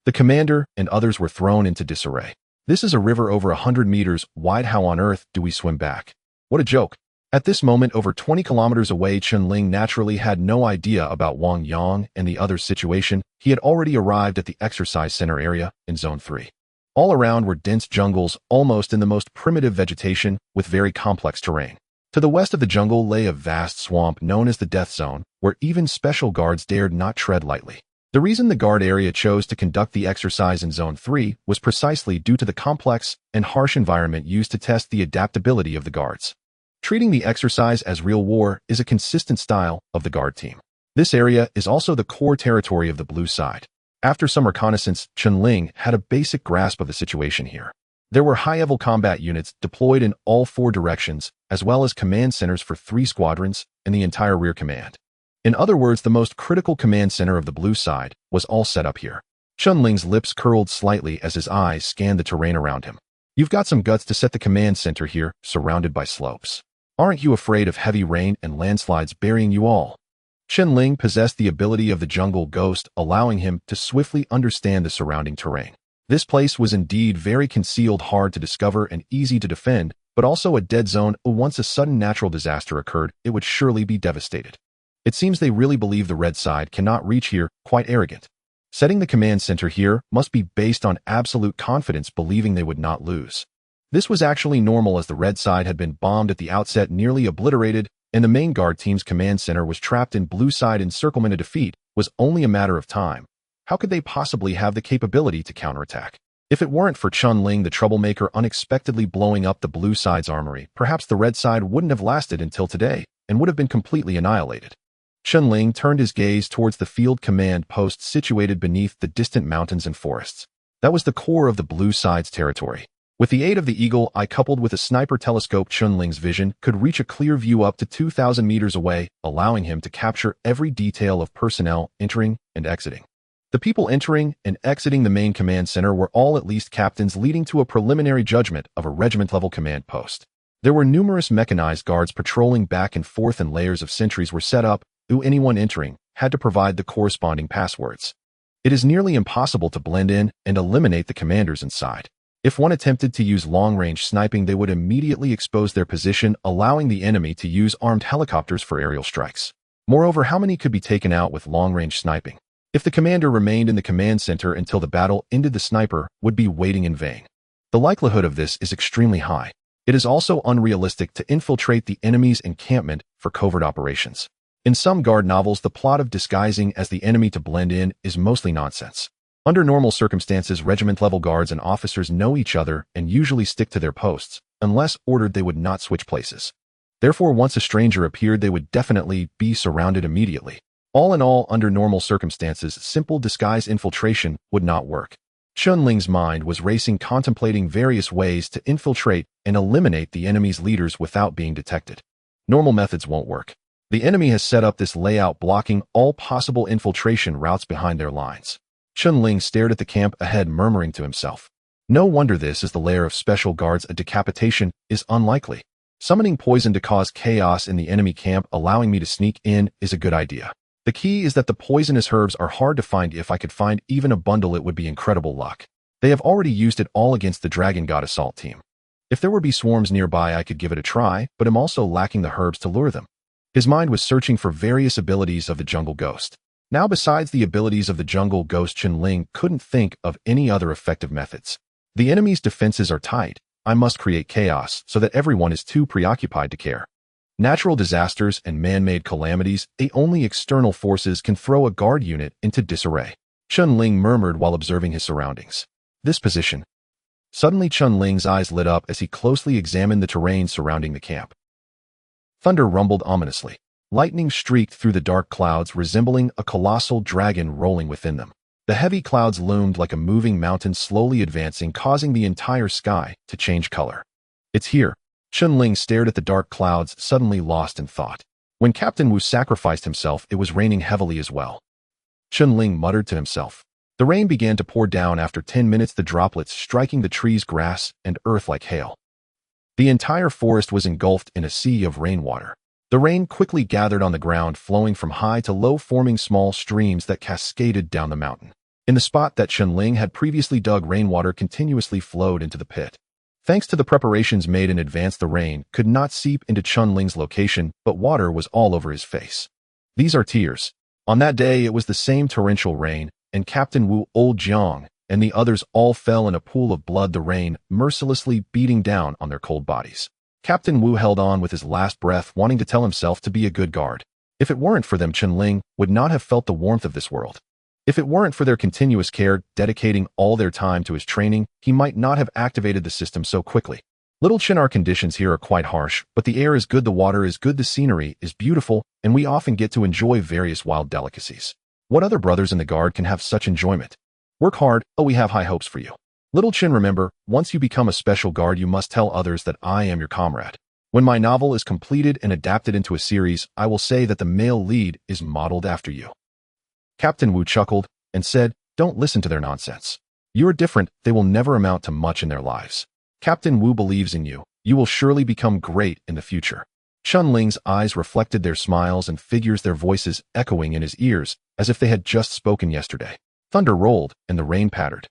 The commander and others were thrown into disarray. This is a river over 100 meters wide. How on earth do we swim back? What a joke. At this moment, over 20 kilometers away, Chen Ling naturally had no idea about Wang Yang and the other's situation. He had already arrived at the exercise center area in Zone 3. All around were dense jungles, almost in the most primitive vegetation, with very complex terrain. To the west of the jungle lay a vast swamp known as the Death Zone, where even special guards dared not tread lightly. The reason the guard area chose to conduct the exercise in Zone 3 was precisely due to the complex and harsh environment used to test the adaptability of the guards. Treating the exercise as real war is a consistent style of the guard team. This area is also the core territory of the blue side. After some reconnaissance, Chen Ling had a basic grasp of the situation here. There were high-level combat units deployed in all 4 directions, as well as command centers for 3 squadrons and the entire rear command. In other words, the most critical command center of the blue side was all set up here. Chen Ling's lips curled slightly as his eyes scanned the terrain around him. You've got some guts to set the command center here, surrounded by slopes. Aren't you afraid of heavy rain and landslides burying you all? Chen Ling possessed the ability of the jungle ghost, allowing him to swiftly understand the surrounding terrain. This place was indeed very concealed, hard to discover, and easy to defend, but also a dead zone. Once a sudden natural disaster occurred, it would surely be devastated. It seems they really believe the red side cannot reach here, quite arrogant. Setting the command center here must be based on absolute confidence, believing they would not lose. This was actually normal, as the red side had been bombed at the outset, nearly obliterated, and the main guard team's command center was trapped in blue side encirclement. A defeat was only a matter of time. How could they possibly have the capability to counterattack? If it weren't for Chen Ling, the troublemaker, unexpectedly blowing up the blue side's armory, perhaps the red side wouldn't have lasted until today and would have been completely annihilated. Chen Ling turned his gaze towards the field command post situated beneath the distant mountains and forests. That was the core of the blue side's territory. With the aid of the eagle eye coupled with a sniper telescope, Chen Ling's vision could reach a clear view up to 2,000 meters away, allowing him to capture every detail of personnel entering and exiting. The people entering and exiting the main command center were all at least captains, leading to a preliminary judgment of a regiment-level command post. There were numerous mechanized guards patrolling back and forth, and layers of sentries were set up, who anyone entering had to provide the corresponding passwords. It is nearly impossible to blend in and eliminate the commanders inside. If one attempted to use long-range sniping, they would immediately expose their position, allowing the enemy to use armed helicopters for aerial strikes. Moreover, how many could be taken out with long-range sniping? If the commander remained in the command center until the battle ended, the sniper would be waiting in vain. The likelihood of this is extremely high. It is also unrealistic to infiltrate the enemy's encampment for covert operations. In some guard novels, the plot of disguising as the enemy to blend in is mostly nonsense. Under normal circumstances, regiment-level guards and officers know each other and usually stick to their posts. Unless ordered, they would not switch places. Therefore, once a stranger appeared, they would definitely be surrounded immediately. All in all, under normal circumstances, simple disguise infiltration would not work. Chen Ling's mind was racing, contemplating various ways to infiltrate and eliminate the enemy's leaders without being detected. Normal methods won't work. The enemy has set up this layout blocking all possible infiltration routes behind their lines. Chen Ling stared at the camp ahead, murmuring to himself. No wonder this is the lair of special guards. A decapitation is unlikely. Summoning poison to cause chaos in the enemy camp, allowing me to sneak in, is a good idea. The key is that the poisonous herbs are hard to find. If I could find even a bundle, it would be incredible luck. They have already used it all against the Dragon God Assault team. If there would be swarms nearby, I could give it a try, but am also lacking the herbs to lure them. His mind was searching for various abilities of the Jungle Ghost. Now, besides the abilities of the Jungle Ghost, Chen Ling couldn't think of any other effective methods. The enemy's defenses are tight. I must create chaos so that everyone is too preoccupied to care. Natural disasters and man-made calamities, only external forces can throw a guard unit into disarray. Chen Ling murmured while observing his surroundings. This position. Suddenly, Chen Ling's eyes lit up as he closely examined the terrain surrounding the camp. Thunder rumbled ominously. Lightning streaked through the dark clouds, resembling a colossal dragon rolling within them. The heavy clouds loomed like a moving mountain, slowly advancing, causing the entire sky to change color. It's here. Chen Ling stared at the dark clouds, suddenly lost in thought. When Captain Wu sacrificed himself, it was raining heavily as well. Chen Ling muttered to himself. The rain began to pour down after 10 minutes, the droplets striking the trees, grass, and earth like hail. The entire forest was engulfed in a sea of rainwater. The rain quickly gathered on the ground, flowing from high to low, forming small streams that cascaded down the mountain. In the spot that Chen Ling had previously dug, rainwater continuously flowed into the pit. Thanks to the preparations made in advance, the rain could not seep into Chen Ling's location, but water was all over his face. These are tears. On that day, it was the same torrential rain, and Captain Wu, Old Jiang, and the others all fell in a pool of blood, the rain mercilessly beating down on their cold bodies. Captain Wu held on with his last breath, wanting to tell himself to be a good guard. If it weren't for them, Chen Ling would not have felt the warmth of this world. If it weren't for their continuous care, dedicating all their time to his training, he might not have activated the system so quickly. Little Chen, our conditions here are quite harsh, but the air is good, the water is good, the scenery is beautiful, and we often get to enjoy various wild delicacies. What other brothers in the guard can have such enjoyment? Work hard. Oh, we have high hopes for you. Little Chen, remember, once you become a special guard, you must tell others that I am your comrade. When my novel is completed and adapted into a series, I will say that the male lead is modeled after you. Captain Wu chuckled and said, don't listen to their nonsense. You are different. They will never amount to much in their lives. Captain Wu believes in you. You will surely become great in the future. Chen Ling's eyes reflected their smiles and figures, their voices echoing in his ears as if they had just spoken yesterday. Thunder rolled and the rain pattered.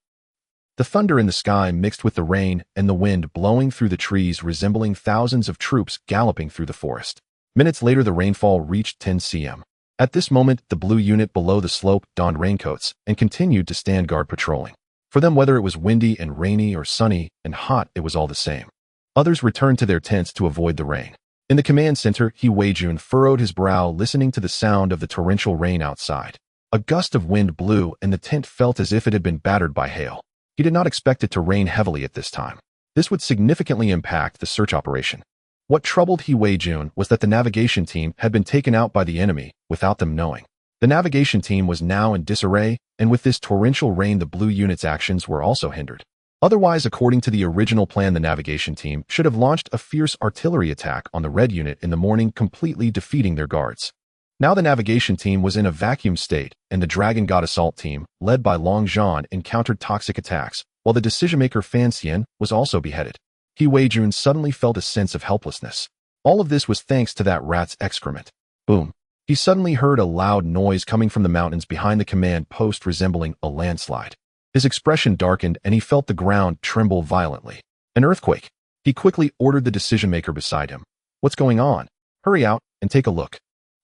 The thunder in the sky mixed with the rain and the wind blowing through the trees, resembling thousands of troops galloping through the forest. Minutes later, the rainfall reached 10 cm. At this moment, the blue unit below the slope donned raincoats and continued to stand guard, patrolling. For them, whether it was windy and rainy or sunny and hot, it was all the same. Others returned to their tents to avoid the rain. In the command center, He Weijun furrowed his brow, listening to the sound of the torrential rain outside. A gust of wind blew, and the tent felt as if it had been battered by hail. He did not expect it to rain heavily at this time. This would significantly impact the search operation. What troubled He Weijun was that the navigation team had been taken out by the enemy without them knowing. The navigation team was now in disarray, and with this torrential rain, the blue unit's actions were also hindered. Otherwise, according to the original plan, the navigation team should have launched a fierce artillery attack on the red unit in the morning, completely defeating their guards. Now the navigation team was in a vacuum state, and the Dragon God Assault team, led by Long Zhan, encountered toxic attacks, while the decision-maker Fan Xian was also beheaded. He Weijun suddenly felt a sense of helplessness. All of this was thanks to that rat's excrement. Boom. He suddenly heard a loud noise coming from the mountains behind the command post, resembling a landslide. His expression darkened, and he felt the ground tremble violently. An earthquake. He quickly ordered the decision-maker beside him. What's going on? Hurry out and take a look.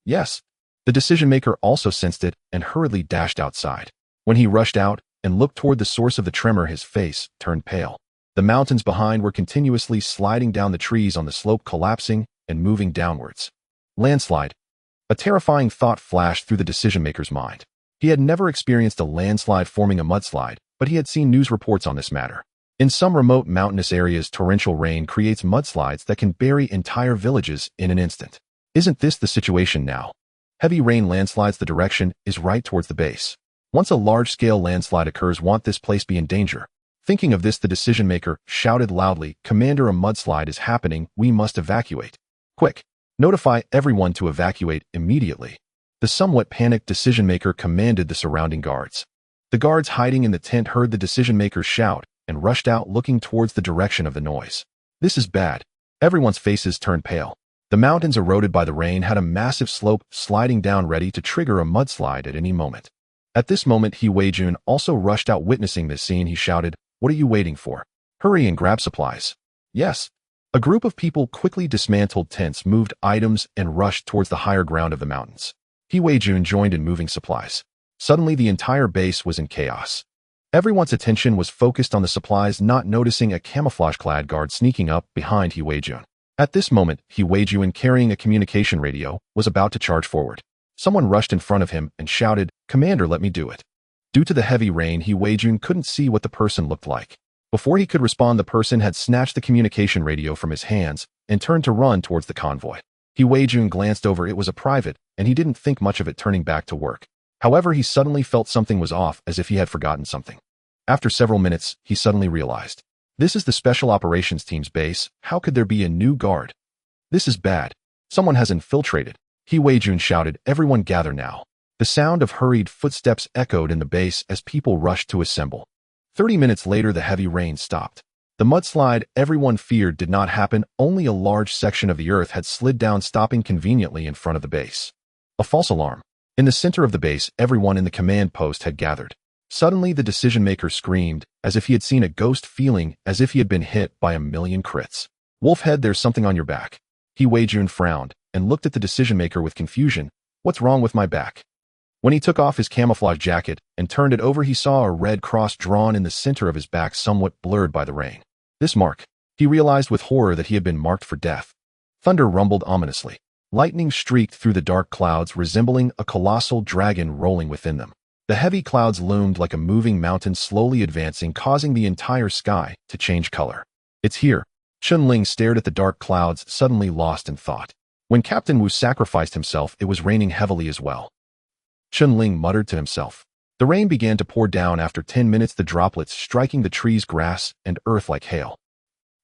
Yes. The decision-maker also sensed it and hurriedly dashed outside. When he rushed out and looked toward the source of the tremor, his face turned pale. The mountains behind were continuously sliding down, the trees on the slope collapsing and moving downwards. Landslide. A terrifying thought flashed through the decision-maker's mind. He had never experienced a landslide forming a mudslide, but he had seen news reports on this matter. In some remote mountainous areas, torrential rain creates mudslides that can bury entire villages in an instant. Isn't this the situation now? Heavy rain landslides, the direction is right towards the base. Once a large-scale landslide occurs, won't this place be in danger? Thinking of this, the decision-maker shouted loudly, "Commander, a mudslide is happening. We must evacuate. Quick! Notify everyone to evacuate immediately." The somewhat panicked decision-maker commanded the surrounding guards. The guards hiding in the tent heard the decision-maker shout and rushed out, looking towards the direction of the noise. This is bad. Everyone's faces turned pale. The mountains, eroded by the rain, had a massive slope sliding down, ready to trigger a mudslide at any moment. At this moment, He Wei-jun also rushed out. Witnessing this scene, he shouted, "What are you waiting for? Hurry and grab supplies." Yes. A group of people quickly dismantled tents, moved items, and rushed towards the higher ground of the mountains. He Wei-jun joined in moving supplies. Suddenly, the entire base was in chaos. Everyone's attention was focused on the supplies, not noticing a camouflage-clad guard sneaking up behind He Wei-jun. At this moment, He Wei-jun, carrying a communication radio, was about to charge forward. Someone rushed in front of him and shouted, "Commander, let me do it." Due to the heavy rain, He Wei-jun couldn't see what the person looked like. Before he could respond, the person had snatched the communication radio from his hands and turned to run towards the convoy. He Wei-jun glanced over. It was a private, and he didn't think much of it, turning back to work. However, he suddenly felt something was off, as if he had forgotten something. After several minutes, he suddenly realized. This is the Special Operations Team's base. How could there be a new guard? This is bad. Someone has infiltrated. He Wei-jun shouted, "Everyone gather now." The sound of hurried footsteps echoed in the base as people rushed to assemble. 30 minutes later, the heavy rain stopped. The mudslide everyone feared did not happen. Only a large section of the earth had slid down, stopping conveniently in front of the base. A false alarm. In the center of the base, everyone in the command post had gathered. Suddenly, the decision-maker screamed, as if he had seen a ghost, feeling as if he had been hit by a million crits. "Wolfhead, there's something on your back." He Wei-jun frowned and looked at the decision-maker with confusion. "What's wrong with my back?" When he took off his camouflage jacket and turned it over, he saw a red cross drawn in the center of his back, somewhat blurred by the rain. This mark. He realized with horror that he had been marked for death. Thunder rumbled ominously. Lightning streaked through the dark clouds, resembling a colossal dragon rolling within them. The heavy clouds loomed like a moving mountain, slowly advancing, causing the entire sky to change color. "It's here." Chen Ling stared at the dark clouds, suddenly lost in thought. When Captain Wu sacrificed himself, it was raining heavily as well. Chen Ling muttered to himself. The rain began to pour down. After 10 minutes, the droplets striking the trees, grass, and earth like hail.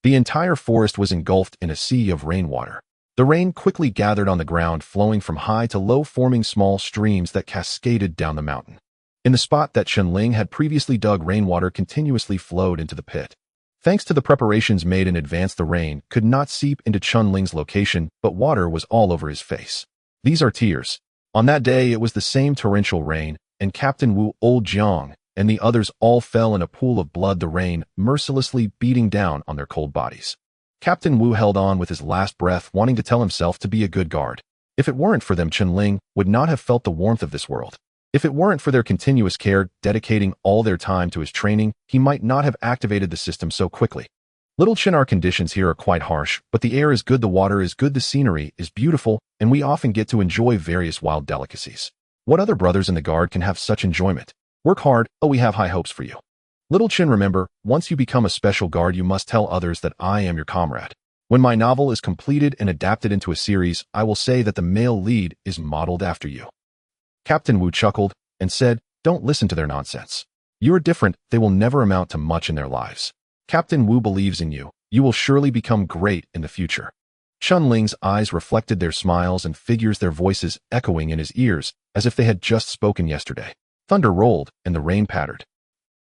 The entire forest was engulfed in a sea of rainwater. The rain quickly gathered on the ground, flowing from high to low, forming small streams that cascaded down the mountain. In the spot that Chen Ling had previously dug, rainwater continuously flowed into the pit. Thanks to the preparations made in advance, the rain could not seep into Chen Ling's location, but water was all over his face. These are tears. On that day, it was the same torrential rain, and Captain Wu, Old Jiang, and the others all fell in a pool of blood, the rain mercilessly beating down on their cold bodies. Captain Wu held on with his last breath, wanting to tell himself to be a good guard. If it weren't for them, Chen Ling would not have felt the warmth of this world. If it weren't for their continuous care, dedicating all their time to his training, he might not have activated the system so quickly. Little Chen, our conditions here are quite harsh, but the air is good, the water is good, the scenery is beautiful, and we often get to enjoy various wild delicacies. What other brothers in the guard can have such enjoyment? Work hard. Oh, we have high hopes for you. Little Chen, remember, once you become a special guard, you must tell others that I am your comrade. When my novel is completed and adapted into a series, I will say that the male lead is modeled after you. Captain Wu chuckled and said, "Don't listen to their nonsense. You are different. They will never amount to much in their lives. Captain Wu believes in you. You will surely become great in the future." Chen Ling's eyes reflected their smiles and figures, their voices echoing in his ears as if they had just spoken yesterday. Thunder rolled and the rain pattered.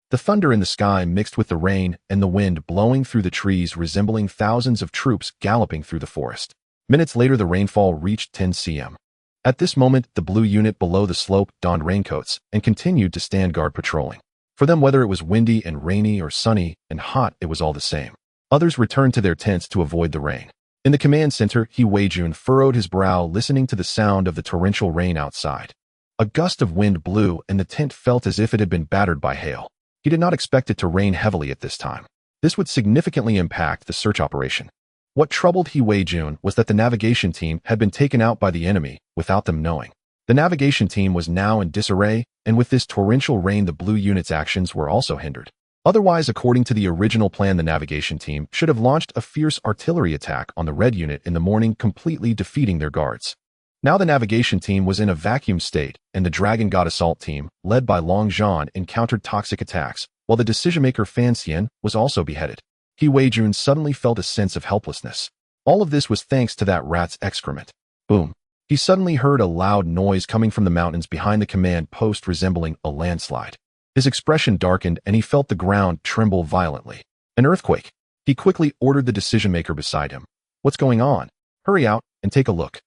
The thunder in the sky mixed with the rain and the wind blowing through the trees, resembling thousands of troops galloping through the forest. Minutes later, the rainfall reached 10 cm. At this moment, the blue unit below the slope donned raincoats and continued to stand guard, patrolling. For them, whether it was windy and rainy or sunny and hot, it was all the same. Others returned to their tents to avoid the rain. In the command center, He Wei-jun furrowed his brow, listening to the sound of the torrential rain outside. A gust of wind blew, and the tent felt as if it had been battered by hail. He did not expect it to rain heavily at this time. This would significantly impact the search operation. What troubled He Wei-jun was that the navigation team had been taken out by the enemy without them knowing. The navigation team was now in disarray, and with this torrential rain, the blue unit's actions were also hindered. Otherwise, according to the original plan, the navigation team should have launched a fierce artillery attack on the red unit in the morning, completely defeating their guards. Now the navigation team was in a vacuum state, and the Dragon God assault team, led by Long Zhan, encountered toxic attacks, while the decision-maker Fan Xian was also beheaded. He Weijun suddenly felt a sense of helplessness. All of this was thanks to that rat's excrement. Boom. He suddenly heard a loud noise coming from the mountains behind the command post resembling a landslide. His expression darkened and he felt the ground tremble violently. An earthquake. He quickly ordered the decision-maker beside him. What's going on? Hurry out and take a look.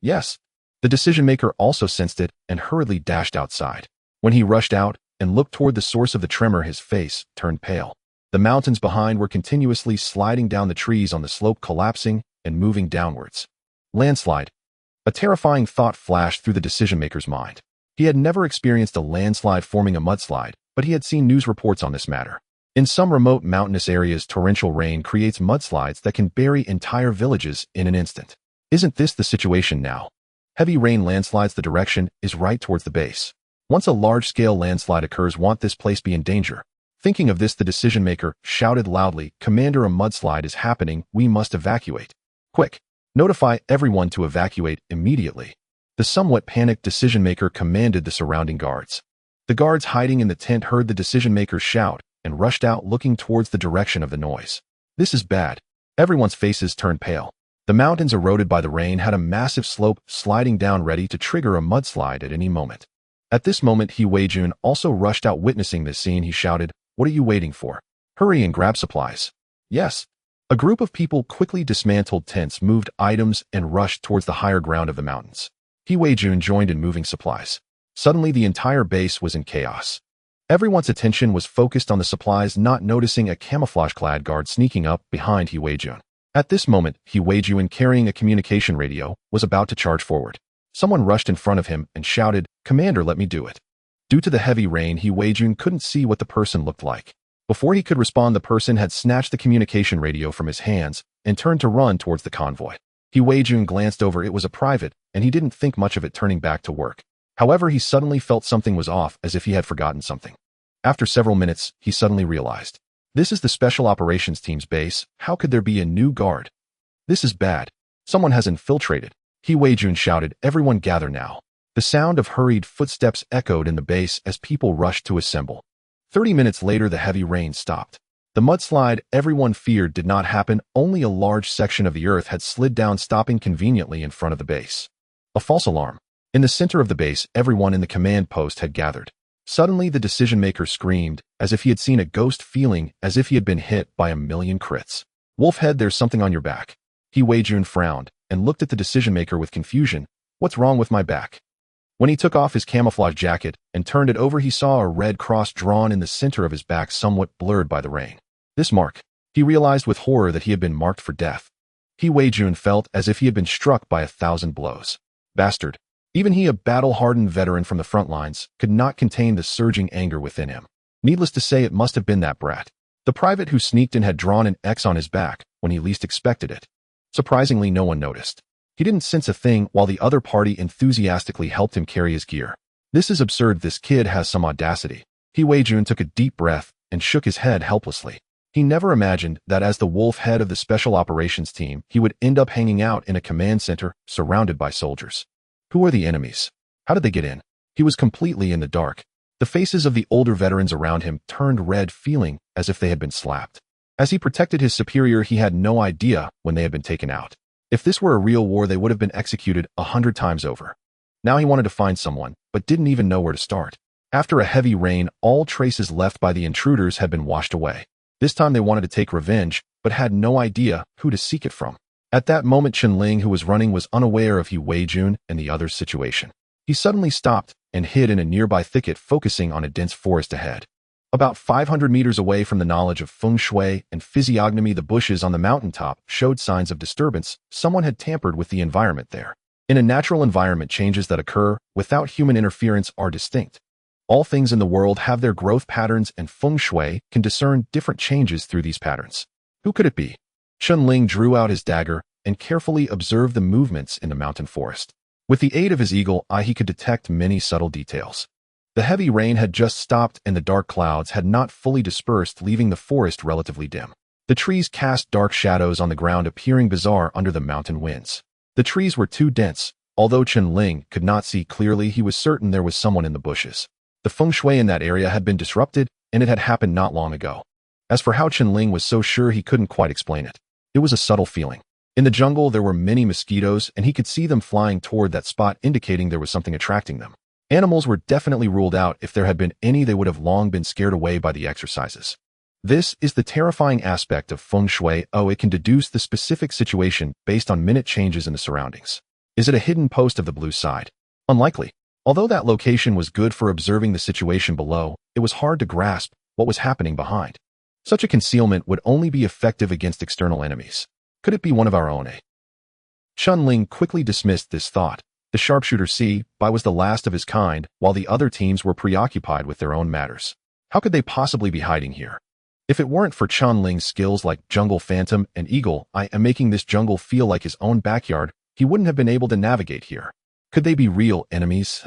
Yes. The decision-maker also sensed it and hurriedly dashed outside. When he rushed out and looked toward the source of the tremor, his face turned pale. The mountains behind were continuously sliding down, the trees on the slope collapsing and moving downwards. Landslide. A terrifying thought flashed through the decision-maker's mind. He had never experienced a landslide forming a mudslide, but he had seen news reports on this matter. In some remote mountainous areas, torrential rain creates mudslides that can bury entire villages in an instant. Isn't this the situation now? Heavy rain landslides, the direction is right towards the base. Once a large-scale landslide occurs, won't this place be in danger? Thinking of this, the decision-maker shouted loudly, "Commander, a mudslide is happening, we must evacuate. Quick, notify everyone to evacuate immediately." The somewhat panicked decision-maker commanded the surrounding guards. The guards hiding in the tent heard the decision-maker shout and rushed out, looking towards the direction of the noise. This is bad. Everyone's faces turned pale. The mountains, eroded by the rain, had a massive slope sliding down, ready to trigger a mudslide at any moment. At this moment, He Weijun also rushed out. Witnessing this scene, he shouted, "What are you waiting for? Hurry and grab supplies." Yes. A group of people quickly dismantled tents, moved items, and rushed towards the higher ground of the mountains. He Weijun joined in moving supplies. Suddenly, the entire base was in chaos. Everyone's attention was focused on the supplies, not noticing a camouflage-clad guard sneaking up behind He Weijun. At this moment, He Weijun, carrying a communication radio, was about to charge forward. Someone rushed in front of him and shouted, "Commander, let me do it." Due to the heavy rain, He Weijun couldn't see what the person looked like. Before he could respond, the person had snatched the communication radio from his hands and turned to run towards the convoy. He Weijun glanced over. It was a private, and he didn't think much of it, turning back to work. However, he suddenly felt something was off, as if he had forgotten something. After several minutes, he suddenly realized. This is the Special Operations Team's base. How could there be a new guard? This is bad. Someone has infiltrated. He Weijun shouted, "Everyone gather now." The sound of hurried footsteps echoed in the base as people rushed to assemble. 30 minutes later, the heavy rain stopped. The mudslide everyone feared did not happen. Only a large section of the earth had slid down, stopping conveniently in front of the base. A false alarm. In the center of the base, everyone in the command post had gathered. Suddenly, the decision-maker screamed, as if he had seen a ghost, feeling as if he had been hit by a million crits. "Wolfhead, there's something on your back." He Weijun frowned and looked at the decision-maker with confusion. "What's wrong with my back?" When he took off his camouflage jacket and turned it over, he saw a red cross drawn in the center of his back, somewhat blurred by the rain. This mark. He realized with horror that he had been marked for death. He Weijun felt as if he had been struck by 1,000 blows. Bastard. Even he, a battle-hardened veteran from the front lines, could not contain the surging anger within him. Needless to say, it must have been that brat. The private who sneaked in had drawn an X on his back when he least expected it. Surprisingly, no one noticed. He didn't sense a thing, while the other party enthusiastically helped him carry his gear. This is absurd. This kid has some audacity. He Weijun took a deep breath and shook his head helplessly. He never imagined that as the wolf head of the Special Operations Team, he would end up hanging out in a command center surrounded by soldiers. Who are the enemies? How did they get in? He was completely in the dark. The faces of the older veterans around him turned red, feeling as if they had been slapped. As he protected his superior, he had no idea when they had been taken out. If this were a real war, they would have been executed 100 times over. Now he wanted to find someone, but didn't even know where to start. After a heavy rain, all traces left by the intruders had been washed away. This time they wanted to take revenge, but had no idea who to seek it from. At that moment, Chen Ling, who was running, was unaware of He Weijun and the other's situation. He suddenly stopped and hid in a nearby thicket, focusing on a dense forest ahead. About 500 meters away from the knowledge of feng shui and physiognomy, the bushes on the mountaintop showed signs of disturbance. Someone had tampered with the environment there. In a natural environment, changes that occur without human interference are distinct. All things in the world have their growth patterns, and feng shui can discern different changes through these patterns. Who could it be? Chen Ling drew out his dagger and carefully observed the movements in the mountain forest. With the aid of his eagle eye, he could detect many subtle details. The heavy rain had just stopped and the dark clouds had not fully dispersed, leaving the forest relatively dim. The trees cast dark shadows on the ground, appearing bizarre under the mountain winds. The trees were too dense. Although Chen Ling could not see clearly, he was certain there was someone in the bushes. The feng shui in that area had been disrupted, and it had happened not long ago. As for how Chen Ling was so sure, he couldn't quite explain it. It was a subtle feeling. In the jungle, there were many mosquitoes, and he could see them flying toward that spot, indicating there was something attracting them. Animals were definitely ruled out. If there had been any, they would have long been scared away by the exercises. This is the terrifying aspect of feng shui. It can deduce the specific situation based on minute changes in the surroundings. Is it a hidden post of the blue side? Unlikely. Although that location was good for observing the situation below, it was hard to grasp what was happening behind. Such a concealment would only be effective against external enemies. Could it be one of our own? Chen Ling quickly dismissed this thought. The sharpshooter C.B. was the last of his kind, while the other teams were preoccupied with their own matters. How could they possibly be hiding here? If it weren't for Chen Ling's skills like Jungle Phantom and Eagle, I am making this jungle feel like his own backyard, he wouldn't have been able to navigate here. Could they be real enemies?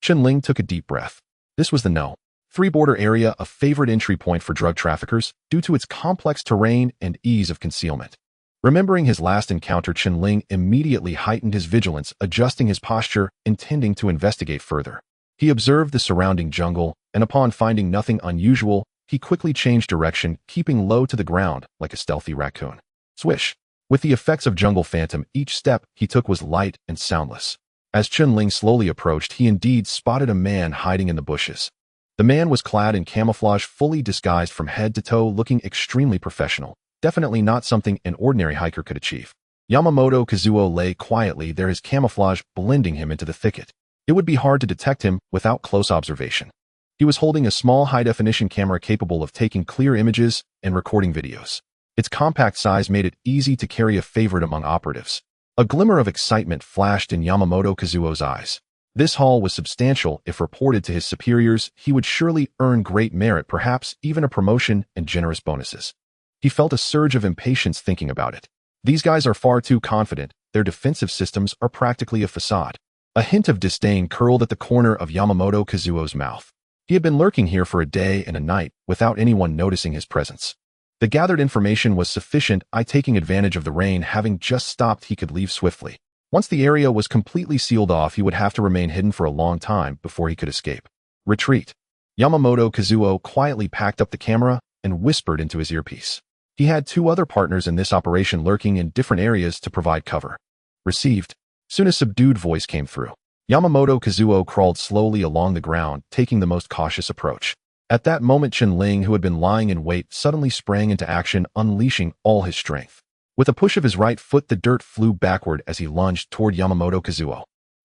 Chen Ling took a deep breath. This was the No. 3 border area, a favorite entry point for drug traffickers due to its complex terrain and ease of concealment. Remembering his last encounter, Chen Ling immediately heightened his vigilance, adjusting his posture, intending to investigate further. He observed the surrounding jungle, and upon finding nothing unusual, he quickly changed direction, keeping low to the ground like a stealthy raccoon. Swish! With the effects of Jungle Phantom, each step he took was light and soundless. As Chen Ling slowly approached, he indeed spotted a man hiding in the bushes. The man was clad in camouflage, fully disguised from head to toe, looking extremely professional. Definitely not something an ordinary hiker could achieve. Yamamoto Kazuo lay quietly there, his camouflage blending him into the thicket. It would be hard to detect him without close observation. He was holding a small high-definition camera capable of taking clear images and recording videos. Its compact size made it easy to carry, a favorite among operatives. A glimmer of excitement flashed in Yamamoto Kazuo's eyes. This haul was substantial. If reported to his superiors, he would surely earn great merit, perhaps even a promotion and generous bonuses. He felt a surge of impatience thinking about it. These guys are far too confident. Their defensive systems are practically a facade. A hint of disdain curled at the corner of Yamamoto Kazuo's mouth. He had been lurking here for a day and a night without anyone noticing his presence. The gathered information was sufficient. Taking advantage of the rain having just stopped, he could leave swiftly. Once the area was completely sealed off, he would have to remain hidden for a long time before he could escape. Retreat. Yamamoto Kazuo quietly packed up the camera and whispered into his earpiece. He had 2 other partners in this operation lurking in different areas to provide cover. Received. Soon a subdued voice came through. Yamamoto Kazuo crawled slowly along the ground, taking the most cautious approach. At that moment, Chen Ling, who had been lying in wait, suddenly sprang into action, unleashing all his strength. With a push of his right foot, the dirt flew backward as he lunged toward Yamamoto Kazuo.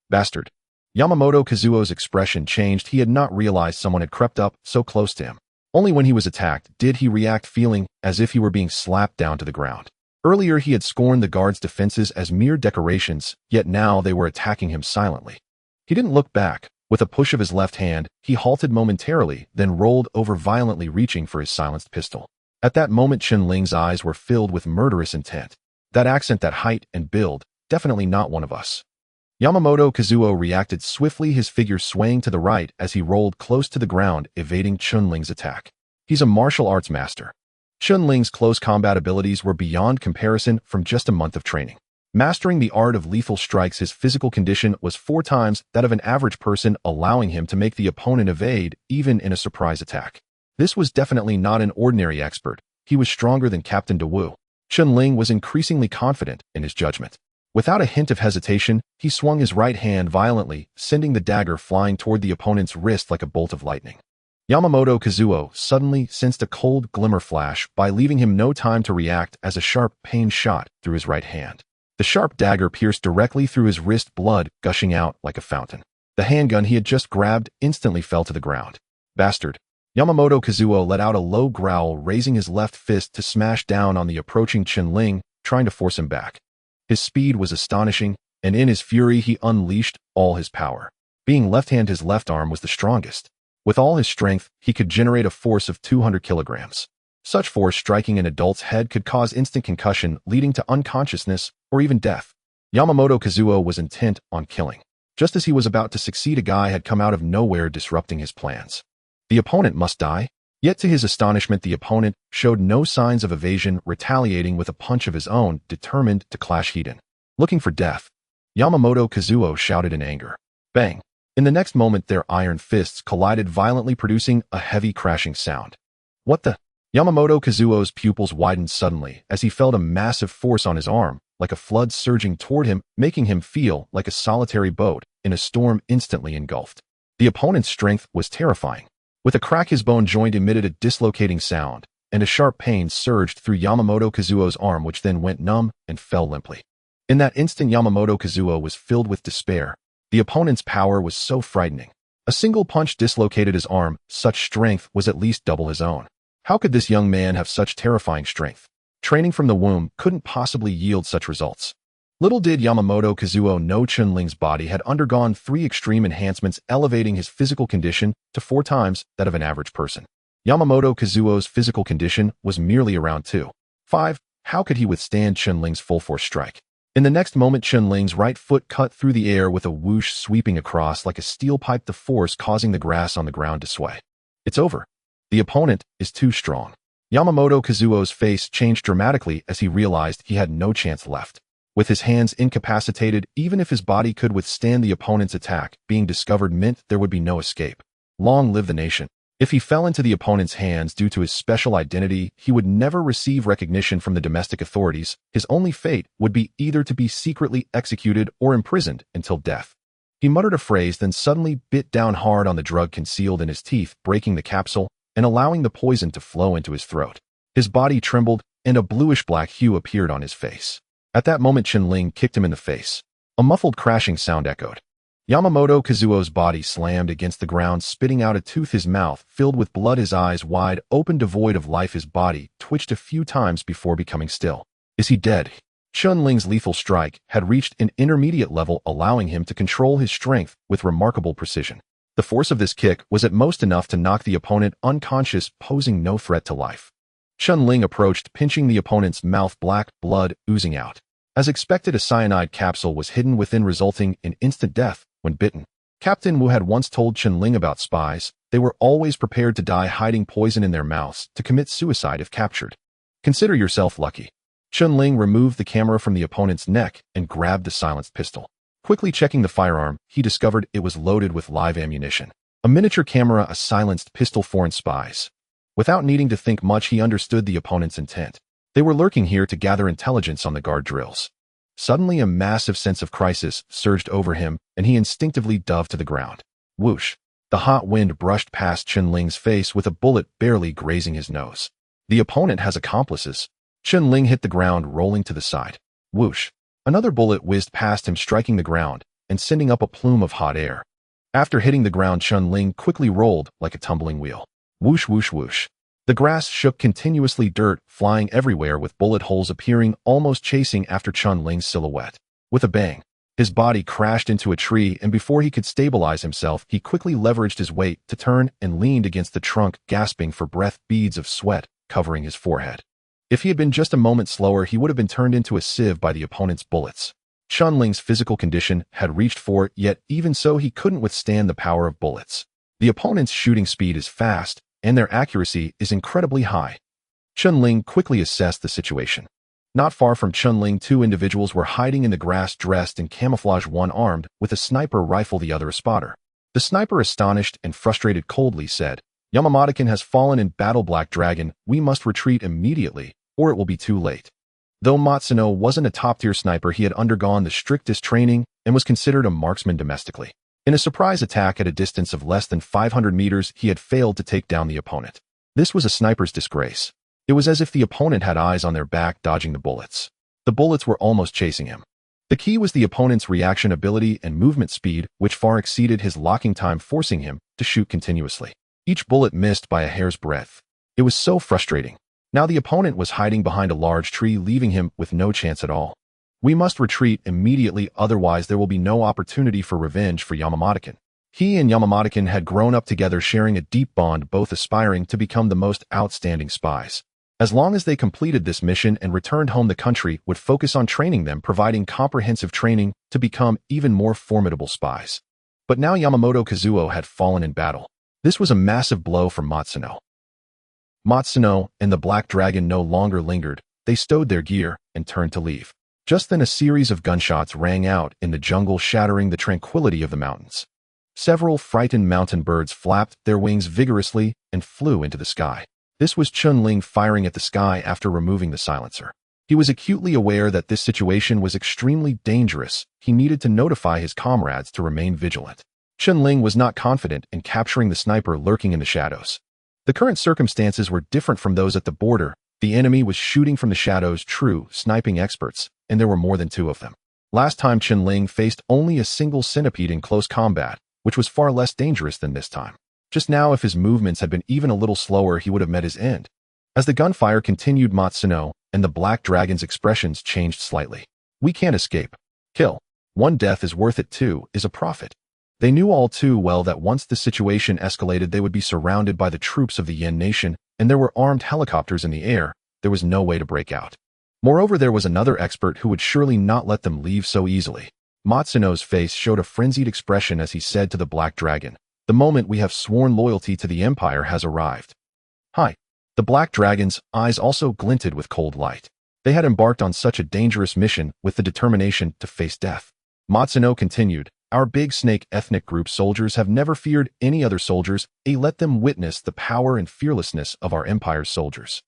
Bastard. Yamamoto Kazuo's expression changed. He had not realized someone had crept up so close to him. Only when he was attacked did he react, feeling as if he were being slapped down to the ground. Earlier he had scorned the guards' defenses as mere decorations, yet now they were attacking him silently. He didn't look back. With a push of his left hand, he halted momentarily, then rolled over violently, reaching for his silenced pistol. At that moment, Chen Ling's eyes were filled with murderous intent. That accent, that height and build, definitely not one of us. Yamamoto Kazuo reacted swiftly, his figure swaying to the right as he rolled close to the ground, evading Chen Ling's attack. He's a martial arts master. Chen Ling's close combat abilities were beyond comparison from just a month of training. Mastering the art of lethal strikes, his physical condition was 4 times that of an average person, allowing him to make the opponent evade even in a surprise attack. This was definitely not an ordinary expert. He was stronger than Captain DeWu. Chen Ling was increasingly confident in his judgment. Without a hint of hesitation, he swung his right hand violently, sending the dagger flying toward the opponent's wrist like a bolt of lightning. Yamamoto Kazuo suddenly sensed a cold glimmer flash by leaving him no time to react as a sharp pain shot through his right hand. The sharp dagger pierced directly through his wrist, blood gushing out like a fountain. The handgun he had just grabbed instantly fell to the ground. Bastard. Yamamoto Kazuo let out a low growl, raising his left fist to smash down on the approaching Chen Ling, trying to force him back. His speed was astonishing, and in his fury he unleashed all his power. Being left-handed, his left arm was the strongest. With all his strength, he could generate a force of 200 kilograms. Such force striking an adult's head could cause instant concussion, leading to unconsciousness or even death. Yamamoto Kazuo was intent on killing. Just as he was about to succeed, a guy had come out of nowhere, disrupting his plans. The opponent must die. Yet to his astonishment, the opponent showed no signs of evasion, retaliating with a punch of his own, determined to clash head in. Looking for death. Yamamoto Kazuo shouted in anger. Bang! In the next moment, their iron fists collided violently, producing a heavy crashing sound. What the? Yamamoto Kazuo's pupils widened suddenly as he felt a massive force on his arm, like a flood surging toward him, making him feel like a solitary boat in a storm instantly engulfed. The opponent's strength was terrifying. With a crack, his bone joint emitted a dislocating sound, and a sharp pain surged through Yamamoto Kazuo's arm, which then went numb and fell limply. In that instant, Yamamoto Kazuo was filled with despair. The opponent's power was so frightening. A single punch dislocated his arm. Such strength was at least double his own. How could this young man have such terrifying strength? Training from the womb couldn't possibly yield such results. Little did Yamamoto Kazuo know Chen Ling's body had undergone 3 extreme enhancements, elevating his physical condition to 4 times that of an average person. Yamamoto Kazuo's physical condition was merely around 2.5. How could he withstand Chen Ling's full-force strike? In the next moment, Chen Ling's right foot cut through the air with a whoosh, sweeping across like a steel pipe, the force causing the grass on the ground to sway. It's over. The opponent is too strong. Yamamoto Kazuo's face changed dramatically as he realized he had no chance left. With his hands incapacitated, even if his body could withstand the opponent's attack, being discovered meant there would be no escape. Long live the nation. If he fell into the opponent's hands due to his special identity, he would never receive recognition from the domestic authorities. His only fate would be either to be secretly executed or imprisoned until death. He muttered a phrase, then suddenly bit down hard on the drug concealed in his teeth, breaking the capsule and allowing the poison to flow into his throat. His body trembled, and a bluish-black hue appeared on his face. At that moment, Chen Ling kicked him in the face. A muffled crashing sound echoed. Yamamoto Kazuo's body slammed against the ground, spitting out a tooth, his mouth filled with blood, his eyes wide open, devoid of life. His body twitched a few times before becoming still. Is he dead? Chen Ling's lethal strike had reached an intermediate level, allowing him to control his strength with remarkable precision. The force of this kick was at most enough to knock the opponent unconscious, posing no threat to life. Chen Ling approached, pinching the opponent's mouth, black blood oozing out. As expected, a cyanide capsule was hidden within, resulting in instant death when bitten. Captain Wu had once told Chen Ling about spies. They were always prepared to die hiding poison in their mouths to commit suicide if captured. Consider yourself lucky. Chen Ling removed the camera from the opponent's neck and grabbed the silenced pistol. Quickly checking the firearm, he discovered it was loaded with live ammunition. A miniature camera, a silenced pistol, foreign spies. Without needing to think much, he understood the opponent's intent. They were lurking here to gather intelligence on the guard drills. Suddenly, a massive sense of crisis surged over him, and he instinctively dove to the ground. Whoosh! The hot wind brushed past Chen Ling's face with a bullet barely grazing his nose. The opponent has accomplices. Chen Ling hit the ground, rolling to the side. Whoosh! Another bullet whizzed past him, striking the ground and sending up a plume of hot air. After hitting the ground, Chen Ling quickly rolled like a tumbling wheel. Whoosh, whoosh, whoosh. The grass shook continuously, dirt flying everywhere with bullet holes appearing, almost chasing after Chen Ling's silhouette. With a bang, his body crashed into a tree, and before he could stabilize himself, he quickly leveraged his weight to turn and leaned against the trunk, gasping for breath, beads of sweat covering his forehead. If he had been just a moment slower, he would have been turned into a sieve by the opponent's bullets. Chen Ling's physical condition had reached 4, yet even so he couldn't withstand the power of bullets. The opponent's shooting speed is fast, and their accuracy is incredibly high. Chen Ling quickly assessed the situation. Not far from Chen Ling, 2 individuals were hiding in the grass, dressed in camouflage, one armed with a sniper rifle, the other a spotter. The sniper, astonished and frustrated, coldly said, "Yamamoto has fallen in battle, Black Dragon. We must retreat immediately, or it will be too late." Though Matsuno wasn't a top-tier sniper, he had undergone the strictest training and was considered a marksman domestically. In a surprise attack at a distance of less than 500 meters, he had failed to take down the opponent. This was a sniper's disgrace. It was as if the opponent had eyes on their back, dodging the bullets. The bullets were almost chasing him. The key was the opponent's reaction ability and movement speed, which far exceeded his locking time, forcing him to shoot continuously. Each bullet missed by a hair's breadth. It was so frustrating. Now the opponent was hiding behind a large tree, leaving him with no chance at all. We must retreat immediately, otherwise there will be no opportunity for revenge for Yamamoto. He and Yamamoto had grown up together, sharing a deep bond, both aspiring to become the most outstanding spies. As long as they completed this mission and returned home, the country would focus on training them, providing comprehensive training to become even more formidable spies. But now Yamamoto Kazuo had fallen in battle. This was a massive blow for Matsuno. Matsuno and the Black Dragon no longer lingered. They stowed their gear and turned to leave. Just then a series of gunshots rang out in the jungle, shattering the tranquility of the mountains. Several frightened mountain birds flapped their wings vigorously and flew into the sky. This was Chen Ling firing at the sky after removing the silencer. He was acutely aware that this situation was extremely dangerous. He needed to notify his comrades to remain vigilant. Chen Ling was not confident in capturing the sniper lurking in the shadows. The current circumstances were different from those at the border. The enemy was shooting from the shadows, true sniping experts, and there were more than 2 of them. Last time Chen Ling faced only a single centipede in close combat, which was far less dangerous than this time. Just now, if his movements had been even a little slower, he would have met his end. As the gunfire continued, Matsuno and the Black Dragon's expressions changed slightly. We can't escape. Kill. 1 death is worth it, 2 is a profit. They knew all too well that once the situation escalated, they would be surrounded by the troops of the Yen Nation, and there were armed helicopters in the air. There was no way to break out. Moreover, there was another expert who would surely not let them leave so easily. Matsuno's face showed a frenzied expression as he said to the Black Dragon, "The moment we have sworn loyalty to the Empire has arrived." Hi. The Black Dragon's eyes also glinted with cold light. They had embarked on such a dangerous mission with the determination to face death. Matsuno continued, "Our Big Snake ethnic group soldiers have never feared any other soldiers. Let them witness the power and fearlessness of our Empire's soldiers."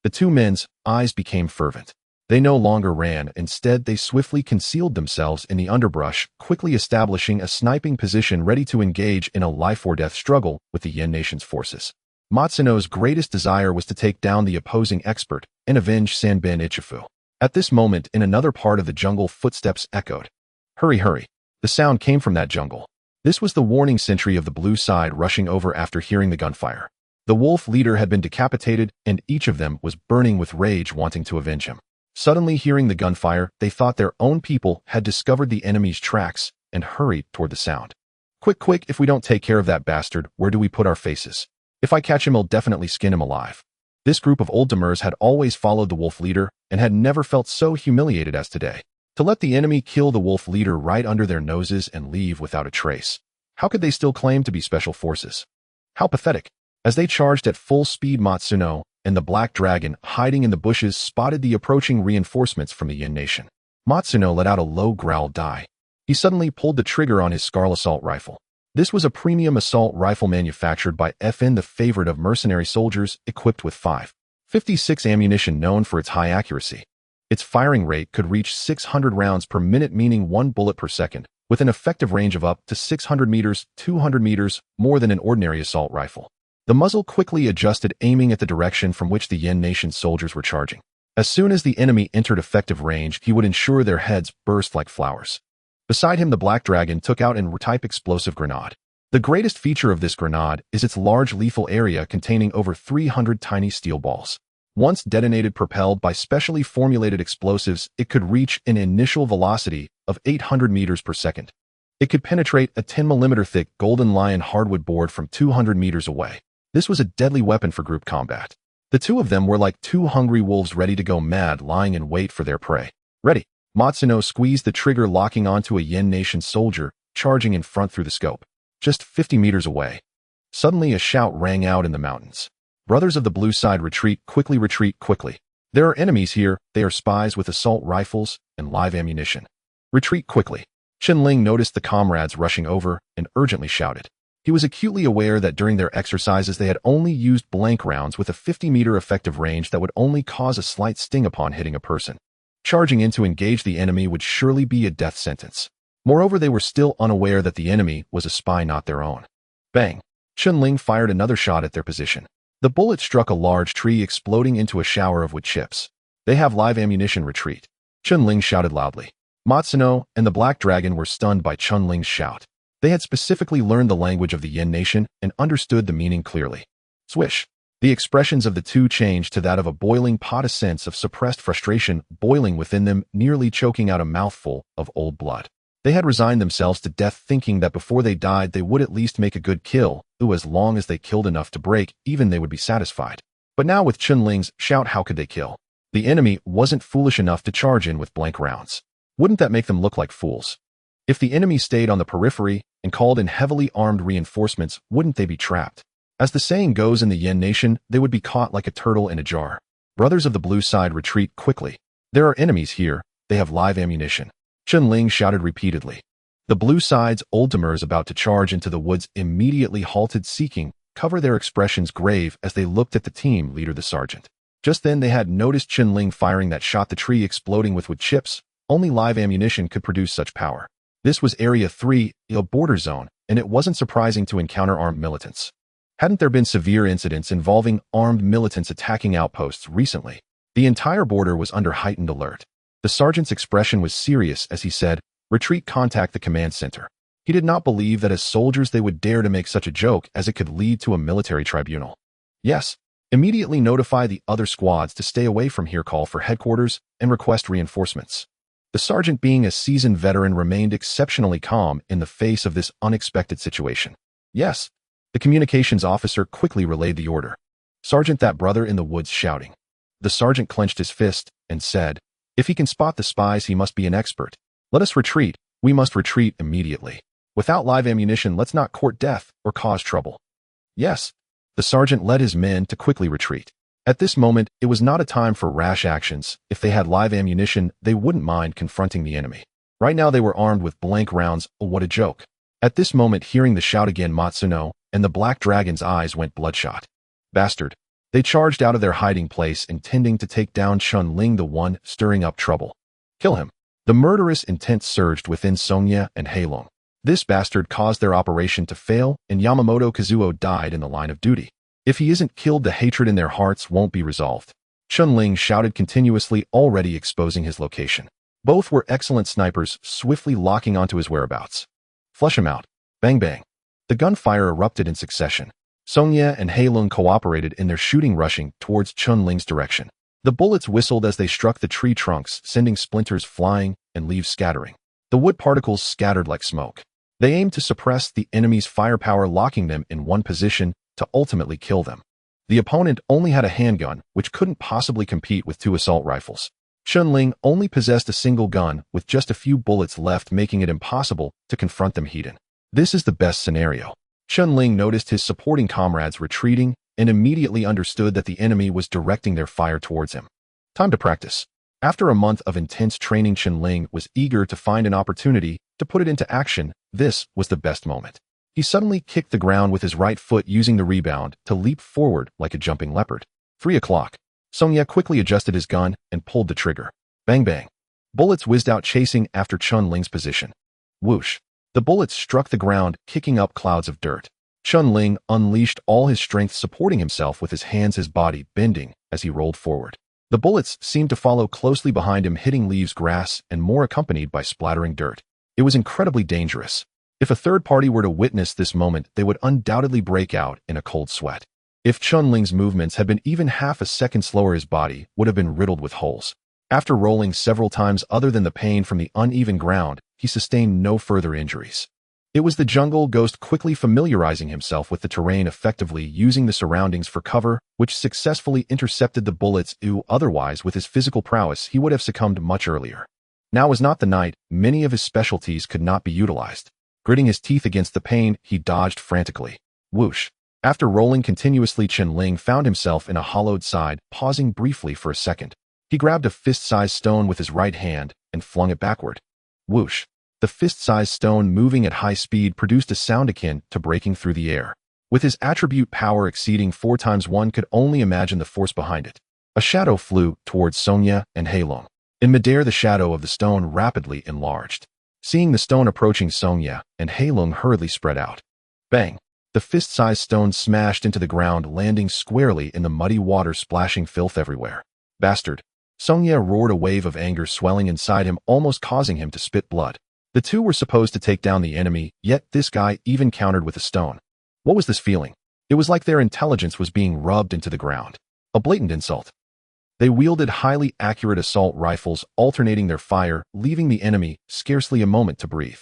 The 2 men's eyes became fervent. They no longer ran. Instead, they swiftly concealed themselves in the underbrush, quickly establishing a sniping position ready to engage in a life-or-death struggle with the Yen Nation's forces. Matsuno's greatest desire was to take down the opposing expert and avenge Sanben Ichifu. At this moment, in another part of the jungle, footsteps echoed. Hurry, hurry. The sound came from that jungle. This was the warning sentry of the blue side rushing over after hearing the gunfire. The wolf leader had been decapitated, and each of them was burning with rage, wanting to avenge him. Suddenly hearing the gunfire, they thought their own people had discovered the enemy's tracks and hurried toward the sound. Quick, quick, if we don't take care of that bastard, where do we put our faces? If I catch him, I'll definitely skin him alive. This group of old demers had always followed the wolf leader and had never felt so humiliated as today. To let the enemy kill the wolf leader right under their noses and leave without a trace. How could they still claim to be special forces? How pathetic. As they charged at full speed, Matsuno and the Black Dragon, hiding in the bushes, spotted the approaching reinforcements from the Yen Nation. Matsuno let out a low growl. He suddenly pulled the trigger on his Scarlet assault rifle. This was a premium assault rifle manufactured by FN, the favorite of mercenary soldiers, equipped with 5.56 ammunition, known for its high accuracy. Its firing rate could reach 600 rounds per minute, meaning 1 bullet per second, with an effective range of up to 600 meters, 200 meters, more than an ordinary assault rifle. The muzzle quickly adjusted, aiming at the direction from which the Yen Nation soldiers were charging. As soon as the enemy entered effective range, he would ensure their heads burst like flowers. Beside him, the Black Dragon took out an R-type explosive grenade. The greatest feature of this grenade is its large lethal area, containing over 300 tiny steel balls. Once detonated, propelled by specially formulated explosives, it could reach an initial velocity of 800 meters per second. It could penetrate a 10mm thick Golden Lion hardwood board from 200 meters away. This was a deadly weapon for group combat. The 2 of them were like 2 hungry wolves ready to go mad, lying in wait for their prey. Ready. Matsuno squeezed the trigger, locking onto a Yen Nation soldier, charging in front through the scope. Just 50 meters away. Suddenly a shout rang out in the mountains. Brothers of the blue side, retreat quickly, retreat quickly. There are enemies here. They are spies with assault rifles and live ammunition. Retreat quickly. Chen Ling noticed the comrades rushing over and urgently shouted. He was acutely aware that during their exercises they had only used blank rounds with a 50-meter effective range that would only cause a slight sting upon hitting a person. Charging in to engage the enemy would surely be a death sentence. Moreover, they were still unaware that the enemy was a spy, not their own. Bang! Chen Ling fired another shot at their position. The bullet struck a large tree, exploding into a shower of wood chips. They have live ammunition. Retreat. Chen Ling shouted loudly. Matsuno and the Black Dragon were stunned by Chen Ling's shout. They had specifically learned the language of the Yen Nation and understood the meaning clearly. Swish. The expressions of the 2 changed to that of a boiling pot, a sense of suppressed frustration boiling within them, nearly choking out a mouthful of old blood. They had resigned themselves to death, thinking that before they died they would at least make a good kill, as long as they killed enough to break even, they would be satisfied. But now with Chen Ling's shout, how could they kill? The enemy wasn't foolish enough to charge in with blank rounds. Wouldn't that make them look like fools? If the enemy stayed on the periphery and called in heavily armed reinforcements, wouldn't they be trapped? As the saying goes in the Yen Nation, they would be caught like a turtle in a jar. Brothers of the blue side, retreat quickly. There are enemies here. They have live ammunition. Chen Ling shouted repeatedly. The blue side's Oldtimers about to charge into the woods immediately halted, seeking cover, their expressions grave as they looked at the team leader, the sergeant. Just then they had noticed Chen Ling firing that shot, the tree exploding with wood chips. Only live ammunition could produce such power. This was Area 3, a border zone, and it wasn't surprising to encounter armed militants. Hadn't there been severe incidents involving armed militants attacking outposts recently? The entire border was under heightened alert. The sergeant's expression was serious as he said, "Retreat, contact the command center." He did not believe that as soldiers they would dare to make such a joke, as it could lead to a military tribunal. Yes. Immediately notify the other squads to stay away from here, call for headquarters, and request reinforcements. The sergeant, being a seasoned veteran, remained exceptionally calm in the face of this unexpected situation. Yes. The communications officer quickly relayed the order. "Sergeant, that brother in the woods shouting." The sergeant clenched his fist and said, "If he can spot the spies, he must be an expert. Let us retreat. We must retreat immediately. Without live ammunition, let's not court death or cause trouble." Yes. The sergeant led his men to quickly retreat. At this moment, it was not a time for rash actions. If they had live ammunition, they wouldn't mind confronting the enemy. Right now they were armed with blank rounds. Oh, what a joke. At this moment, hearing the shout again, Matsuno and the Black Dragon's eyes went bloodshot. Bastard. They charged out of their hiding place, intending to take down Chen Ling, the one stirring up trouble. Kill him. The murderous intent surged within Songya and Heilong. This bastard caused their operation to fail, and Yamamoto Kazuo died in the line of duty. If he isn't killed, the hatred in their hearts won't be resolved. Chen Ling shouted continuously, already exposing his location. Both were excellent snipers, swiftly locking onto his whereabouts. Flush him out. Bang bang. The gunfire erupted in succession. Songya and Heilong cooperated in their shooting, rushing towards Chen Ling's direction. The bullets whistled as they struck the tree trunks, sending splinters flying and leaves scattering. The wood particles scattered like smoke. They aimed to suppress the enemy's firepower, locking them in one position to ultimately kill them. The opponent only had a handgun, which couldn't possibly compete with 2 assault rifles. Chen Ling only possessed a single gun, with just a few bullets left, making it impossible to confront them head-on. This is the best scenario. Chen Ling noticed his supporting comrades retreating and immediately understood that the enemy was directing their fire towards him. Time to practice. After a month of intense training, Chen Ling was eager to find an opportunity to put it into action. This was the best moment. He suddenly kicked the ground with his right foot, using the rebound to leap forward like a jumping leopard. 3 o'clock. Songya quickly adjusted his gun and pulled the trigger. Bang bang. Bullets whizzed out, chasing after Chen Ling's position. Whoosh. The bullets struck the ground, kicking up clouds of dirt. Chen Ling unleashed all his strength, supporting himself with his hands, his body bending as he rolled forward. The bullets seemed to follow closely behind him, hitting leaves, grass, and more, accompanied by splattering dirt. It was incredibly dangerous. If a third party were to witness this moment, they would undoubtedly break out in a cold sweat. If Chen Ling's movements had been even half a second slower, his body would have been riddled with holes. After rolling several times, other than the pain from the uneven ground, he sustained no further injuries. It was the jungle ghost quickly familiarizing himself with the terrain, effectively using the surroundings for cover, which successfully intercepted the bullets. Otherwise, with his physical prowess, he would have succumbed much earlier. Now was not the night. Many of his specialties could not be utilized. Gritting his teeth against the pain, he dodged frantically. Whoosh. After rolling continuously, Chen Ling found himself in a hollowed side, pausing briefly for a second. He grabbed a fist-sized stone with his right hand and flung it backward. Whoosh. The fist-sized stone, moving at high speed, produced a sound akin to breaking through the air. With his attribute power exceeding 4 times, one could only imagine the force behind it. A shadow flew towards Songya and Heilong. In midair, the shadow of the stone rapidly enlarged. Seeing the stone approaching, Songya and Heilong hurriedly spread out. Bang! The fist-sized stone smashed into the ground, landing squarely in the muddy water, splashing filth everywhere. Bastard! Songya roared, a wave of anger swelling inside him, almost causing him to spit blood. The two were supposed to take down the enemy, yet this guy even countered with a stone. What was this feeling? It was like their intelligence was being rubbed into the ground. A blatant insult. They wielded highly accurate assault rifles, alternating their fire, leaving the enemy scarcely a moment to breathe.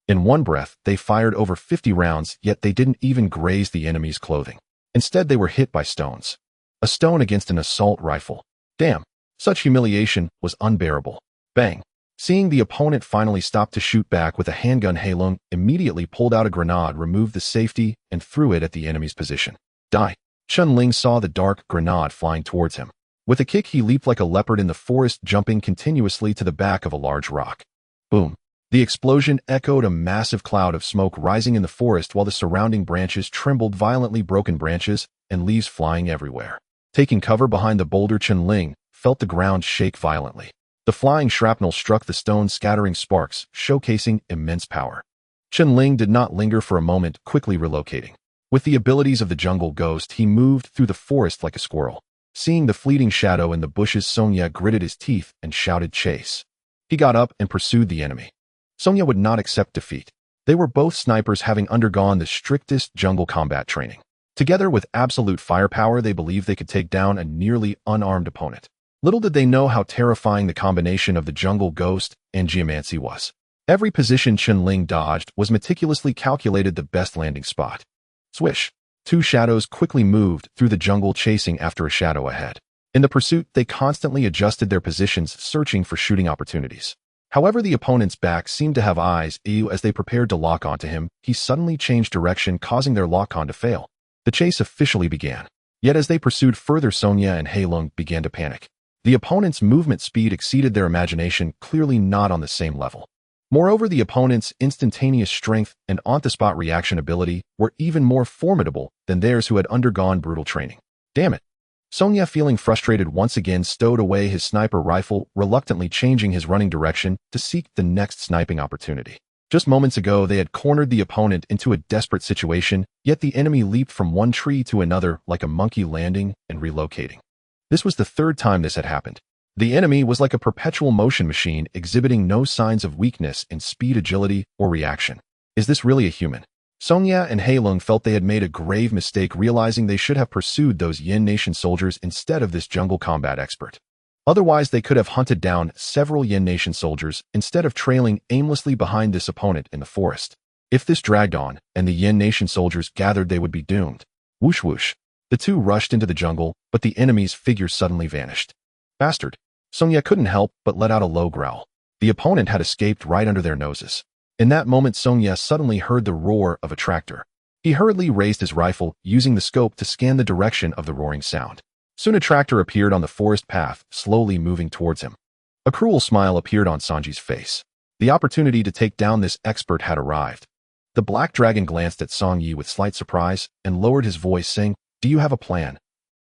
In one breath, they fired over 50 rounds, yet they didn't even graze the enemy's clothing. Instead, they were hit by stones. A stone against an assault rifle. Damn, such humiliation was unbearable. Bang. Seeing the opponent finally stop to shoot back with a handgun, Heilong immediately pulled out a grenade, removed the safety, and threw it at the enemy's position. Die. Chen Ling saw the dark grenade flying towards him. With a kick, he leaped like a leopard in the forest, jumping continuously to the back of a large rock. Boom. The explosion echoed a massive cloud of smoke rising in the forest while the surrounding branches trembled violently, broken branches and leaves flying everywhere. Taking cover behind the boulder, Chen Ling felt the ground shake violently. The flying shrapnel struck the stone, scattering sparks, showcasing immense power. Chen Ling did not linger for a moment, quickly relocating. With the abilities of the jungle ghost, he moved through the forest like a squirrel. Seeing the fleeting shadow in the bushes, Sonya gritted his teeth and shouted, "Chase." He got up and pursued the enemy. Sonya would not accept defeat. They were both snipers, having undergone the strictest jungle combat training. Together with absolute firepower, they believed they could take down a nearly unarmed opponent. Little did they know how terrifying the combination of the jungle ghost and geomancy was. Every position Chen Ling dodged was meticulously calculated, the best landing spot. Swish! Two shadows quickly moved through the jungle, chasing after a shadow ahead. In the pursuit, they constantly adjusted their positions, searching for shooting opportunities. However, the opponent's back seemed to have eyes. As they prepared to lock onto him, he suddenly changed direction, causing their lock-on to fail. The chase officially began. Yet as they pursued further, Sonya and Heilung began to panic. The opponent's movement speed exceeded their imagination, clearly not on the same level. Moreover, the opponent's instantaneous strength and on-the-spot reaction ability were even more formidable than theirs, who had undergone brutal training. Damn it! Sonya, feeling frustrated once again, stowed away his sniper rifle, reluctantly changing his running direction to seek the next sniping opportunity. Just moments ago, they had cornered the opponent into a desperate situation, yet the enemy leaped from one tree to another like a monkey, landing and relocating. This was the third time this had happened. The enemy was like a perpetual motion machine, exhibiting no signs of weakness in speed, agility, or reaction. Is this really a human? Sonya and Heilung felt they had made a grave mistake, realizing they should have pursued those Yin Nation soldiers instead of this jungle combat expert. Otherwise, they could have hunted down several Yin Nation soldiers instead of trailing aimlessly behind this opponent in the forest. If this dragged on and the Yin Nation soldiers gathered, they would be doomed. Whoosh whoosh. The two rushed into the jungle, but the enemy's figure suddenly vanished. Bastard! Sonya couldn't help but let out a low growl. The opponent had escaped right under their noses. In that moment, Sonya suddenly heard the roar of a tractor. He hurriedly raised his rifle, using the scope to scan the direction of the roaring sound. Soon a tractor appeared on the forest path, slowly moving towards him. A cruel smile appeared on Sanji's face. The opportunity to take down this expert had arrived. The black dragon glanced at Song Yi with slight surprise and lowered his voice, saying, "Do you have a plan?"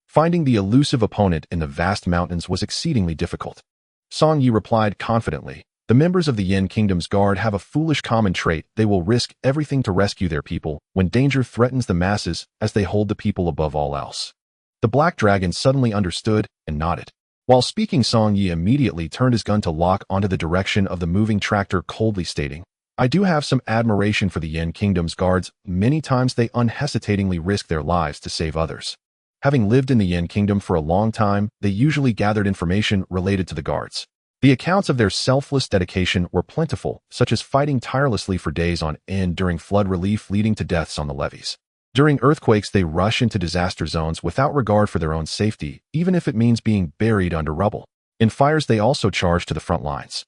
Finding the elusive opponent in the vast mountains was exceedingly difficult. Song Yi replied confidently, "The members of the Yin Kingdom's guard have a foolish common trait. They will risk everything to rescue their people when danger threatens the masses, as they hold the people above all else." The black dragon suddenly understood and nodded. While speaking, Song Yi immediately turned his gun to lock onto the direction of the moving tractor, coldly stating, "I do have some admiration for the Yin Kingdom's guards. Many times they unhesitatingly risk their lives to save others." Having lived in the Yin Kingdom for a long time, they usually gathered information related to the guards. The accounts of their selfless dedication were plentiful, such as fighting tirelessly for days on end during flood relief, leading to deaths on the levees. During earthquakes, they rush into disaster zones without regard for their own safety, even if it means being buried under rubble. In fires, they also charge to the front lines.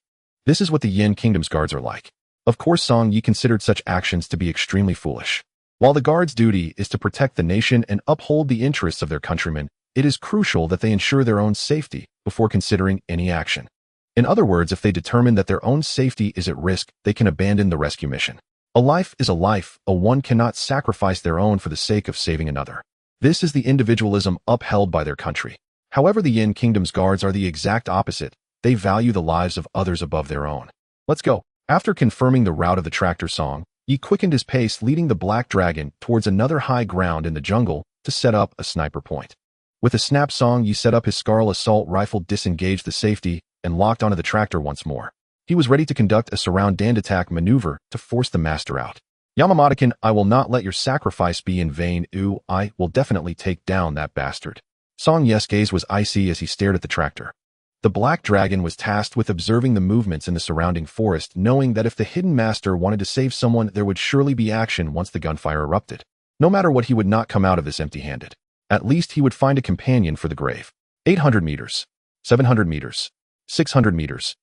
This is what the Yin Kingdom's guards are like. Of course, Song Yi considered such actions to be extremely foolish. While the guards' duty is to protect the nation and uphold the interests of their countrymen, it is crucial that they ensure their own safety before considering any action. In other words, if they determine that their own safety is at risk, they can abandon the rescue mission. A life is a life, one cannot sacrifice their own for the sake of saving another. This is the individualism upheld by their country. However, the Yin Kingdom's guards are the exact opposite. They value the lives of others above their own. Let's go. After confirming the route of the tractor, Song Yi quickened his pace, leading the black dragon towards another high ground in the jungle to set up a sniper point. With a snap, Song Yi set up his Scarl assault rifle, disengaged the safety, and locked onto the tractor once more. He was ready to conduct a surround and attack maneuver to force the master out. "Yamamoto-kun, I will not let your sacrifice be in vain. I will definitely take down that bastard." Song Yi's gaze was icy as he stared at the tractor. The black dragon was tasked with observing the movements in the surrounding forest, knowing that if the hidden master wanted to save someone, there would surely be action once the gunfire erupted. No matter what, he would not come out of this empty-handed. At least he would find a companion for the grave. 800 meters. 700 meters. 600 meters.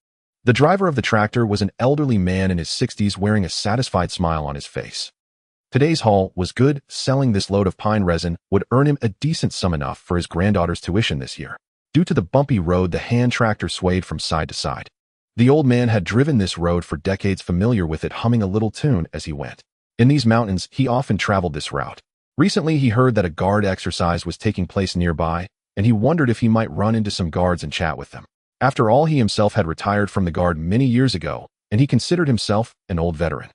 The driver of the tractor was an elderly man in his 60s, wearing a satisfied smile on his face. Today's haul was good. Selling this load of pine resin would earn him a decent sum, enough for his granddaughter's tuition this year. Due to the bumpy road, the hand tractor swayed from side to side. The old man had driven this road for decades, familiar with it, humming a little tune as he went. In these mountains, he often traveled this route. Recently, he heard that a guard exercise was taking place nearby, and he wondered if he might run into some guards and chat with them. After all, he himself had retired from the guard many years ago, and he considered himself an old veteran.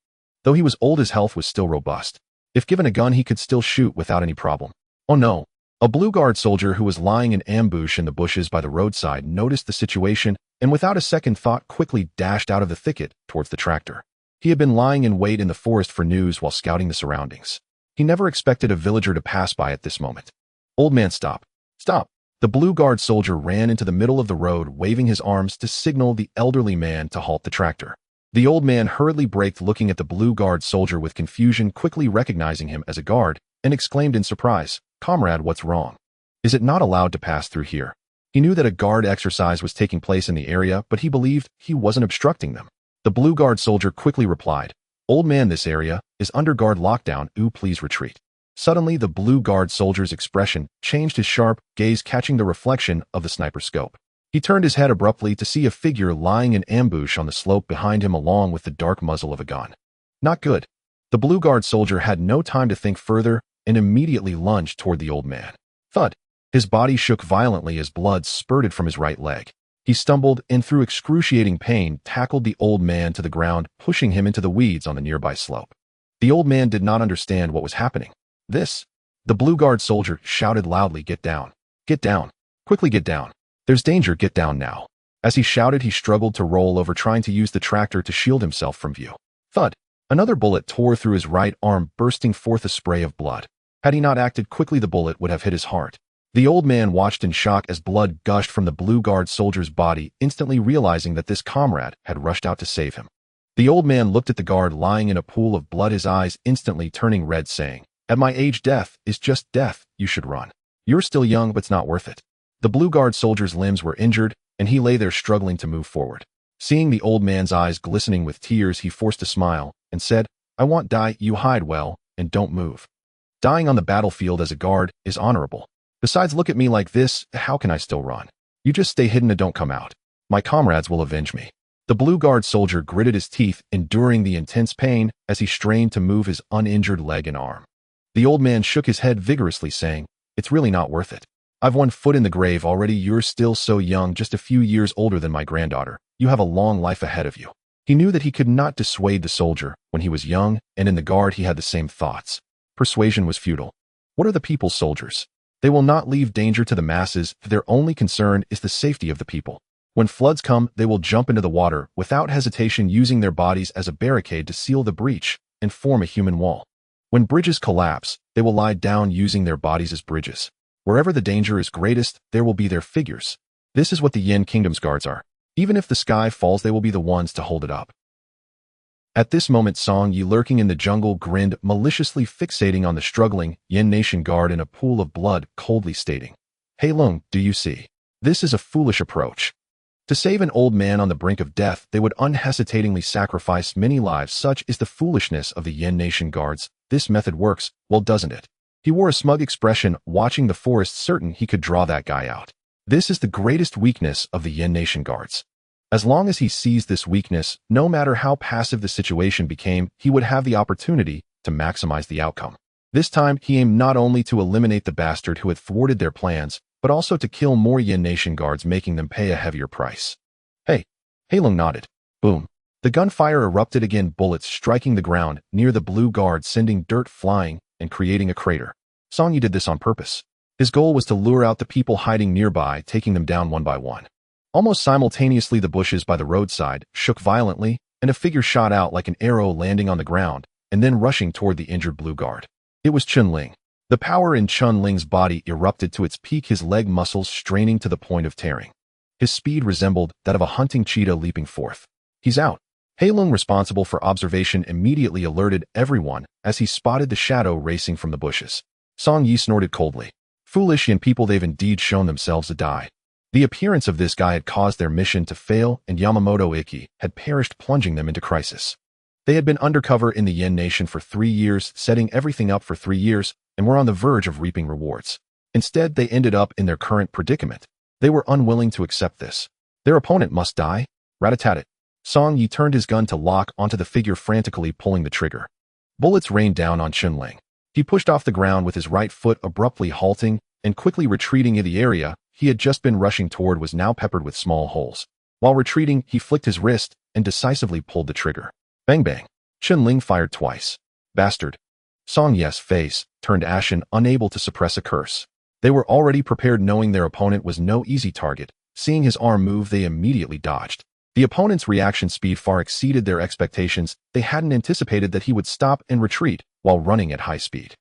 Though he was old, his health was still robust. If given a gun, he could still shoot without any problem. Oh no! A blue guard soldier who was lying in ambush in the bushes by the roadside noticed the situation and without a second thought quickly dashed out of the thicket towards the tractor. He had been lying in wait in the forest for news while scouting the surroundings. He never expected a villager to pass by at this moment. Old man, stop. Stop! The blue guard soldier ran into the middle of the road, waving his arms to signal the elderly man to halt the tractor. The old man hurriedly braked, looking at the blue guard soldier with confusion, quickly recognizing him as a guard, and exclaimed in surprise, "Comrade, what's wrong? Is it not allowed to pass through here?" He knew that a guard exercise was taking place in the area, but he believed he wasn't obstructing them. The blue guard soldier quickly replied, "Old man, this area is under guard lockdown. Please retreat." Suddenly, the blue guard soldier's expression changed, his sharp gaze catching the reflection of the sniper scope. He turned his head abruptly to see a figure lying in ambush on the slope behind him, along with the dark muzzle of a gun. Not good. The blue guard soldier had no time to think further and immediately lunged toward the old man. Thud! His body shook violently as blood spurted from his right leg. He stumbled and, through excruciating pain, tackled the old man to the ground, pushing him into the weeds on the nearby slope. The old man did not understand what was happening. The blue guard soldier shouted loudly, "Get down! Get down! Quickly get down! There's danger, get down now!" As he shouted, he struggled to roll over, trying to use the tractor to shield himself from view. Thud! Another bullet tore through his right arm, bursting forth a spray of blood. Had he not acted quickly, the bullet would have hit his heart. The old man watched in shock as blood gushed from the blue guard soldier's body, instantly realizing that this comrade had rushed out to save him. The old man looked at the guard lying in a pool of blood, his eyes instantly turning red, saying, "At my age, death is just death. You should run. You're still young, but it's not worth it." The blue guard soldier's limbs were injured, and he lay there struggling to move forward. Seeing the old man's eyes glistening with tears, he forced a smile and said, "I won't die. You hide well and don't move. Dying on the battlefield as a guard is honorable. Besides, look at me like this. How can I still run? You just stay hidden and don't come out. My comrades will avenge me." The blue guard soldier gritted his teeth, enduring the intense pain as he strained to move his uninjured leg and arm. The old man shook his head vigorously, saying, "It's really not worth it. I've one foot in the grave already. You're still so young, just a few years older than my granddaughter. You have a long life ahead of you." He knew that he could not dissuade the soldier. When he was young and in the guard, he had the same thoughts. Persuasion was futile. What are the people's soldiers? They will not leave danger to the masses. Their only concern is the safety of the people. When floods come, they will jump into the water without hesitation, using their bodies as a barricade to seal the breach and form a human wall. When bridges collapse, they will lie down, using their bodies as bridges. Wherever the danger is greatest, there will be their figures. This is what the Yin Kingdom's guards are. Even if the sky falls, they will be the ones to hold it up. At this moment, Song Yi, lurking in the jungle, grinned, maliciously fixating on the struggling Yin Nation guard in a pool of blood, coldly stating, "Hey Lung, do you see? This is a foolish approach. To save an old man on the brink of death, they would unhesitatingly sacrifice many lives. Such is the foolishness of the Yin Nation guards. This method works, well, doesn't it?" He wore a smug expression, watching the forest, certain he could draw that guy out. This is the greatest weakness of the Yin Nation guards. As long as he seized this weakness, no matter how passive the situation became, he would have the opportunity to maximize the outcome. This time, he aimed not only to eliminate the bastard who had thwarted their plans, but also to kill more Yin Nation guards, making them pay a heavier price. Hey Lung nodded. Boom. The gunfire erupted again, bullets striking the ground near the blue guard, sending dirt flying and creating a crater. Song Yi did this on purpose. His goal was to lure out the people hiding nearby, taking them down one by one. Almost simultaneously, the bushes by the roadside shook violently, and a figure shot out like an arrow, landing on the ground and then rushing toward the injured blue guard. It was Chen Ling. The power in Chen Ling's body erupted to its peak, his leg muscles straining to the point of tearing. His speed resembled that of a hunting cheetah leaping forth. "He's out." He Lung, responsible for observation, immediately alerted everyone as he spotted the shadow racing from the bushes. Song Yi snorted coldly. Foolish Yin people, they've indeed shown themselves to die. The appearance of this guy had caused their mission to fail, and Yamamoto Iki had perished, plunging them into crisis. They had been undercover in the Yin Nation for 3 years, setting everything up for 3 years, and were on the verge of reaping rewards. Instead, they ended up in their current predicament. They were unwilling to accept this. Their opponent must die. Rat-a-tat-tat. Song Yi turned his gun to lock onto the figure, frantically pulling the trigger. Bullets rained down on Chen Ling. He pushed off the ground with his right foot, abruptly halting and quickly retreating. In the area he had just been rushing toward was now peppered with small holes. While retreating, he flicked his wrist and decisively pulled the trigger. Bang bang. Chen Ling fired twice. Bastard. Song Yi's face turned ashen, unable to suppress a curse. They were already prepared, knowing their opponent was no easy target. Seeing his arm move, they immediately dodged. The opponent's reaction speed far exceeded their expectations. They hadn't anticipated that he would stop and retreat while running at high speed.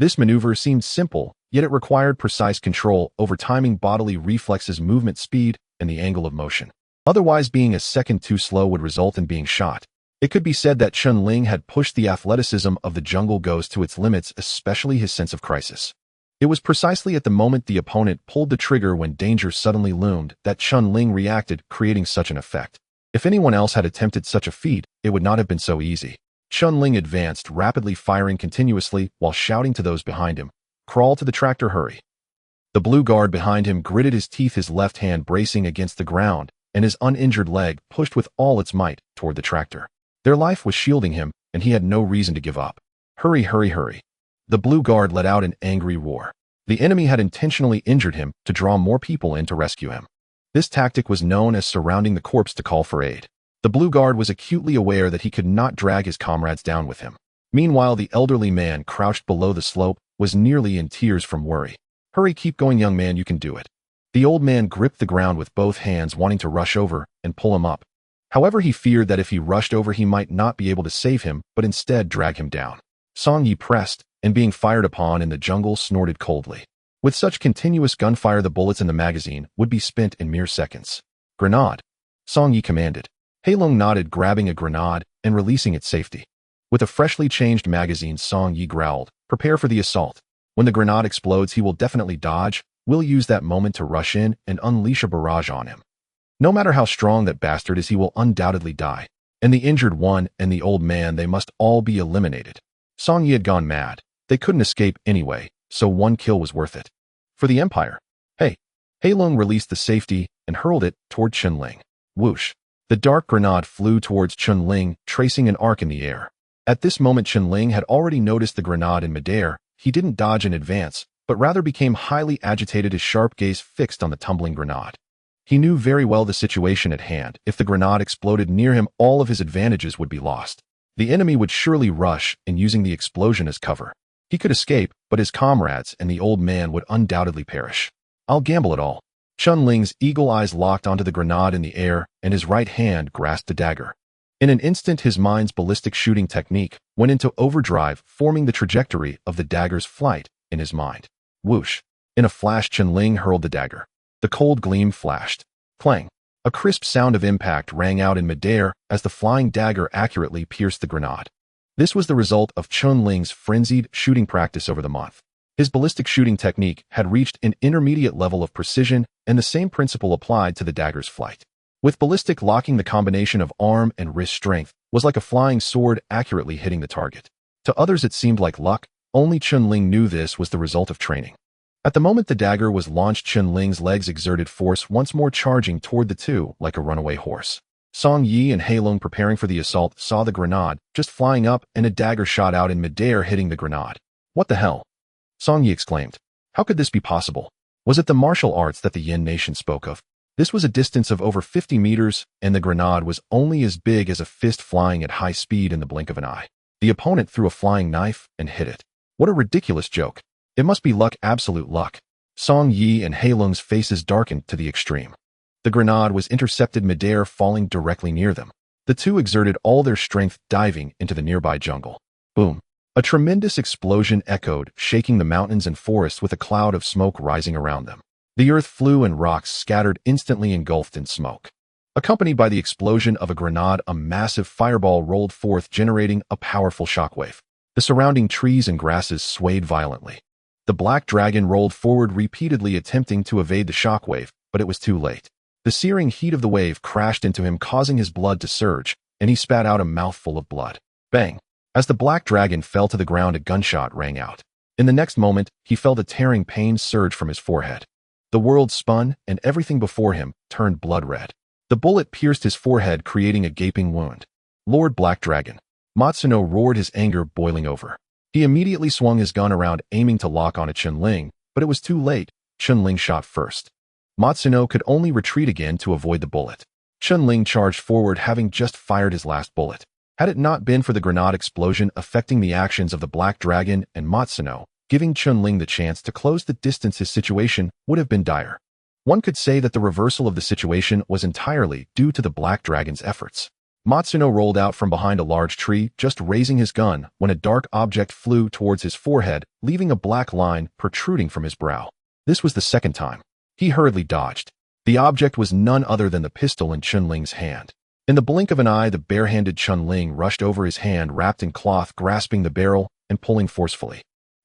This maneuver seemed simple, yet it required precise control over timing bodily reflexes, movement speed, and the angle of motion. Otherwise, being a second too slow would result in being shot. It could be said that Chen Ling had pushed the athleticism of the jungle ghost to its limits, especially his sense of crisis. It was precisely at the moment the opponent pulled the trigger, when danger suddenly loomed, that Chen Ling reacted, creating such an effect. If anyone else had attempted such a feat, it would not have been so easy. Chen Ling advanced, rapidly firing continuously while shouting to those behind him, "Crawl to the tractor, hurry." The blue guard behind him gritted his teeth, his left hand bracing against the ground, and his uninjured leg pushed with all its might toward the tractor. Their life was shielding him, and he had no reason to give up. "Hurry, hurry, hurry." The blue guard let out an angry roar. The enemy had intentionally injured him to draw more people in to rescue him. This tactic was known as surrounding the corpse to call for aid. The blue guard was acutely aware that he could not drag his comrades down with him. Meanwhile, the elderly man crouched below the slope was nearly in tears from worry. "Hurry, keep going, young man, you can do it." The old man gripped the ground with both hands, wanting to rush over and pull him up. However, he feared that if he rushed over, he might not be able to save him, but instead drag him down. Song Yi pressed, and being fired upon in the jungle, snorted coldly. With such continuous gunfire, the bullets in the magazine would be spent in mere seconds. "Grenade," Song Yi commanded. Heilong nodded, grabbing a grenade and releasing its safety. With a freshly changed magazine, Song Yi growled, "Prepare for the assault. When the grenade explodes, he will definitely dodge. We'll use that moment to rush in and unleash a barrage on him. No matter how strong that bastard is, he will undoubtedly die. And the injured one and the old man, they must all be eliminated." Song Yi had gone mad. They couldn't escape anyway, so one kill was worth it. For the Empire. Hey! Heilong released the safety and hurled it toward Chen Ling. Whoosh! The dark grenade flew towards Chen Ling, tracing an arc in the air. At this moment, Chen Ling had already noticed the grenade in midair. He didn't dodge in advance, but rather became highly agitated, his sharp gaze fixed on the tumbling grenade. He knew very well the situation at hand. If the grenade exploded near him, all of his advantages would be lost. The enemy would surely rush in, using the explosion as cover. He could escape, but his comrades and the old man would undoubtedly perish. "I'll gamble it all." Chen Ling's eagle eyes locked onto the grenade in the air, and his right hand grasped the dagger. In an instant, his mind's ballistic shooting technique went into overdrive, forming the trajectory of the dagger's flight in his mind. Whoosh! In a flash, Chen Ling hurled the dagger. The cold gleam flashed. Clang! A crisp sound of impact rang out in midair as the flying dagger accurately pierced the grenade. This was the result of Chen Ling's frenzied shooting practice over the month. His ballistic shooting technique had reached an intermediate level of precision, and the same principle applied to the dagger's flight. With ballistic locking, the combination of arm and wrist strength was like a flying sword, accurately hitting the target. To others it seemed like luck. Only Chen Ling knew this was the result of training. At the moment the dagger was launched, Chen Ling's legs exerted force, once more charging toward the two like a runaway horse. Song Yi and Heilong, preparing for the assault, saw the grenade just flying up, and a dagger shot out in midair, hitting the grenade. "What the hell?" Song Yi exclaimed. How could this be possible? Was it the martial arts that the Yin nation spoke of? This was a distance of over 50 meters, and the grenade was only as big as a fist, flying at high speed in the blink of an eye. The opponent threw a flying knife and hit it. What a ridiculous joke. It must be luck, absolute luck. Song Yi and Heilong's faces darkened to the extreme. The grenade was intercepted midair, falling directly near them. The two exerted all their strength, diving into the nearby jungle. Boom! A tremendous explosion echoed, shaking the mountains and forests with a cloud of smoke rising around them. The earth flew and rocks scattered, instantly engulfed in smoke. Accompanied by the explosion of a grenade, a massive fireball rolled forth, generating a powerful shockwave. The surrounding trees and grasses swayed violently. The black dragon rolled forward, repeatedly attempting to evade the shockwave, but it was too late. The searing heat of the wave crashed into him, causing his blood to surge, and he spat out a mouthful of blood. Bang! As the black dragon fell to the ground, a gunshot rang out. In the next moment, he felt a tearing pain surge from his forehead. The world spun, and everything before him turned blood red. The bullet pierced his forehead, creating a gaping wound. Lord Black Dragon. Matsuno roared, his anger boiling over. He immediately swung his gun around, aiming to lock on at Chen Ling, but it was too late. Chen Ling shot first. Matsuno could only retreat again to avoid the bullet. Chen Ling charged forward, having just fired his last bullet. Had it not been for the grenade explosion affecting the actions of the Black Dragon and Matsuno, giving Chen Ling the chance to close the distance, his situation would have been dire. One could say that the reversal of the situation was entirely due to the Black Dragon's efforts. Matsuno rolled out from behind a large tree, just raising his gun, when a dark object flew towards his forehead, leaving a black line protruding from his brow. This was the second time. He hurriedly dodged. The object was none other than the pistol in Chen Ling's hand. In the blink of an eye, the bare-handed Chen Ling rushed over his hand wrapped in cloth, grasping the barrel and pulling forcefully.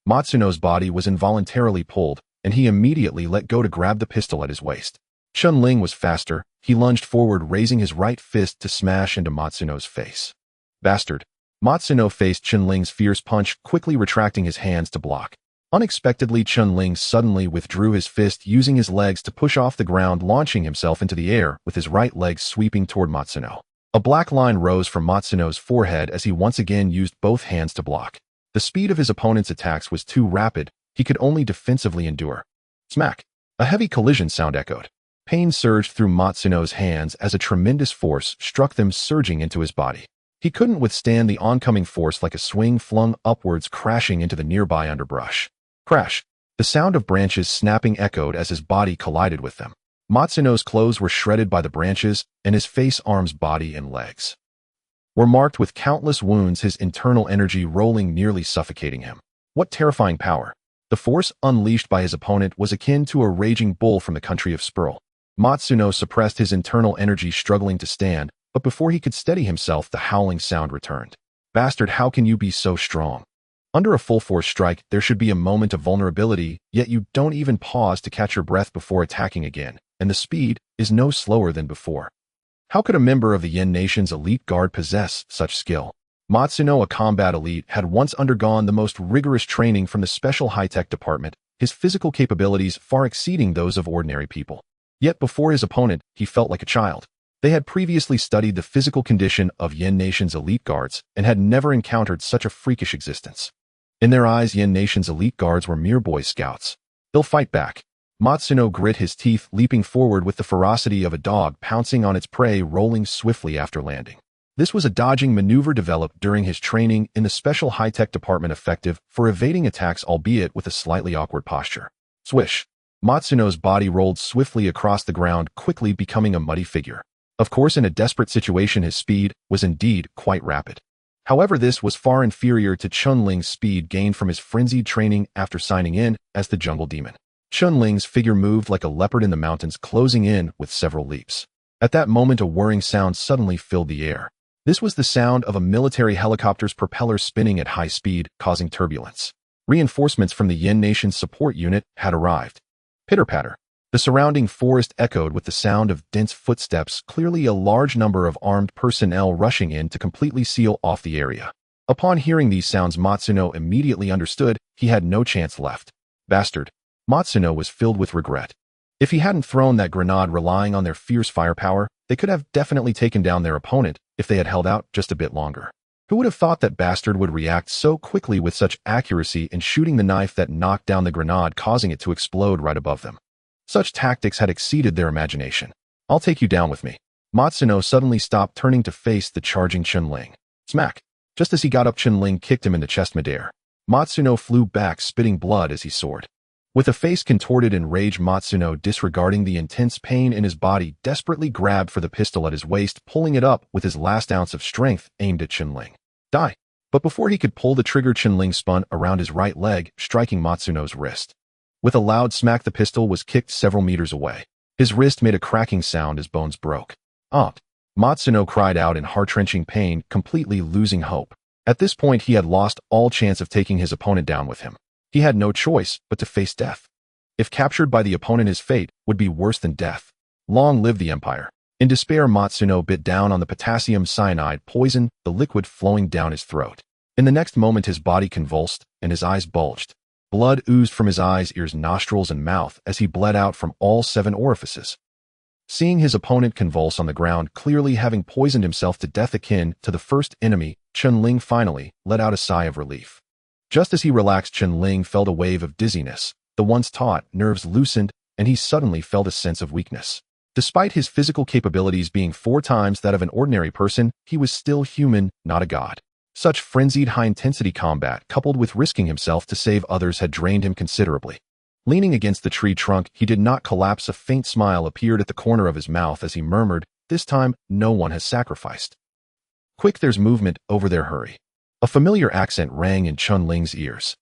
Matsuno's body was involuntarily pulled, and he immediately let go to grab the pistol at his waist. Chen Ling was faster. He lunged forward, raising his right fist to smash into Matsuno's face. Bastard. Matsuno faced Chen Ling's fierce punch, quickly retracting his hands to block. Unexpectedly, Chen Ling suddenly withdrew his fist, using his legs to push off the ground, launching himself into the air with his right leg sweeping toward Matsuno. A black line rose from Matsuno's forehead as he once again used both hands to block. The speed of his opponent's attacks was too rapid. He could only defensively endure. Smack! A heavy collision sound echoed. Pain surged through Matsuno's hands as a tremendous force struck them, surging into his body. He couldn't withstand the oncoming force, like a swing flung upwards, crashing into the nearby underbrush. Crash! The sound of branches snapping echoed as his body collided with them. Matsuno's clothes were shredded by the branches, and his face, arms, body, and legs were marked with countless wounds, his internal energy rolling, nearly suffocating him. What terrifying power! The force unleashed by his opponent was akin to a raging bull from the country of Spurl. Matsuno suppressed his internal energy, struggling to stand, but before he could steady himself, the howling sound returned. Bastard, how can you be so strong? Under a full-force strike, there should be a moment of vulnerability, yet you don't even pause to catch your breath before attacking again, and the speed is no slower than before. How could a member of the Yen Nation's elite guard possess such skill? Matsuno, a combat elite, had once undergone the most rigorous training from the Special High-Tech Department, his physical capabilities far exceeding those of ordinary people. Yet before his opponent, he felt like a child. They had previously studied the physical condition of Yen Nation's elite guards and had never encountered such a freakish existence. In their eyes, Yen Nation's elite guards were mere Boy Scouts. They'll fight back. Matsuno grit his teeth, leaping forward with the ferocity of a dog pouncing on its prey, rolling swiftly after landing. This was a dodging maneuver developed during his training in the Special High-Tech Department, effective for evading attacks, albeit with a slightly awkward posture. Swish! Matsuno's body rolled swiftly across the ground, quickly becoming a muddy figure. Of course, in a desperate situation, his speed was indeed quite rapid. However, this was far inferior to Chen Ling's speed gained from his frenzied training after signing in as the Jungle Demon. Chen Ling's figure moved like a leopard in the mountains, closing in with several leaps. At that moment, a whirring sound suddenly filled the air. This was the sound of a military helicopter's propeller spinning at high speed, causing turbulence. Reinforcements from the Yen Nation's support unit had arrived. Pitter-patter. The surrounding forest echoed with the sound of dense footsteps, clearly a large number of armed personnel rushing in to completely seal off the area. Upon hearing these sounds, Matsuno immediately understood he had no chance left. Bastard. Matsuno was filled with regret. If he hadn't thrown that grenade, relying on their fierce firepower, they could have definitely taken down their opponent if they had held out just a bit longer. Who would have thought that Bastard would react so quickly with such accuracy in shooting the knife that knocked down the grenade, causing it to explode right above them? Such tactics had exceeded their imagination. I'll take you down with me. Matsuno suddenly stopped, turning to face the charging Chen Ling. Smack! Just as he got up, Chen Ling kicked him in the chest midair. Matsuno flew back, spitting blood as he soared. With a face contorted in rage, Matsuno, disregarding the intense pain in his body, desperately grabbed for the pistol at his waist, pulling it up with his last ounce of strength, aimed at Chen Ling. Die! But before he could pull the trigger, Chen Ling spun around his right leg, striking Matsuno's wrist. With a loud smack, the pistol was kicked several meters away. His wrist made a cracking sound as bones broke. "Ah!" Matsuno cried out in heart-wrenching pain, completely losing hope. At this point, he had lost all chance of taking his opponent down with him. He had no choice but to face death. If captured by the opponent, his fate would be worse than death. Long live the Empire. In despair, Matsuno bit down on the potassium cyanide poison, the liquid flowing down his throat. In the next moment, his body convulsed and his eyes bulged. Blood oozed from his eyes, ears, nostrils, and mouth as he bled out from all 7 orifices. Seeing his opponent convulse on the ground, clearly having poisoned himself to death akin to the first enemy, Chen Ling finally let out a sigh of relief. Just as he relaxed, Chen Ling felt a wave of dizziness. The once taut nerves loosened, and he suddenly felt a sense of weakness. Despite his physical capabilities being 4 times that of an ordinary person, he was still human, not a god. Such frenzied high-intensity combat, coupled with risking himself to save others, had drained him considerably. Leaning against the tree trunk, he did not collapse. A faint smile appeared at the corner of his mouth as he murmured, "This time, no one has sacrificed." "Quick, there's movement over there, hurry." A familiar accent rang in Chen Ling's ears.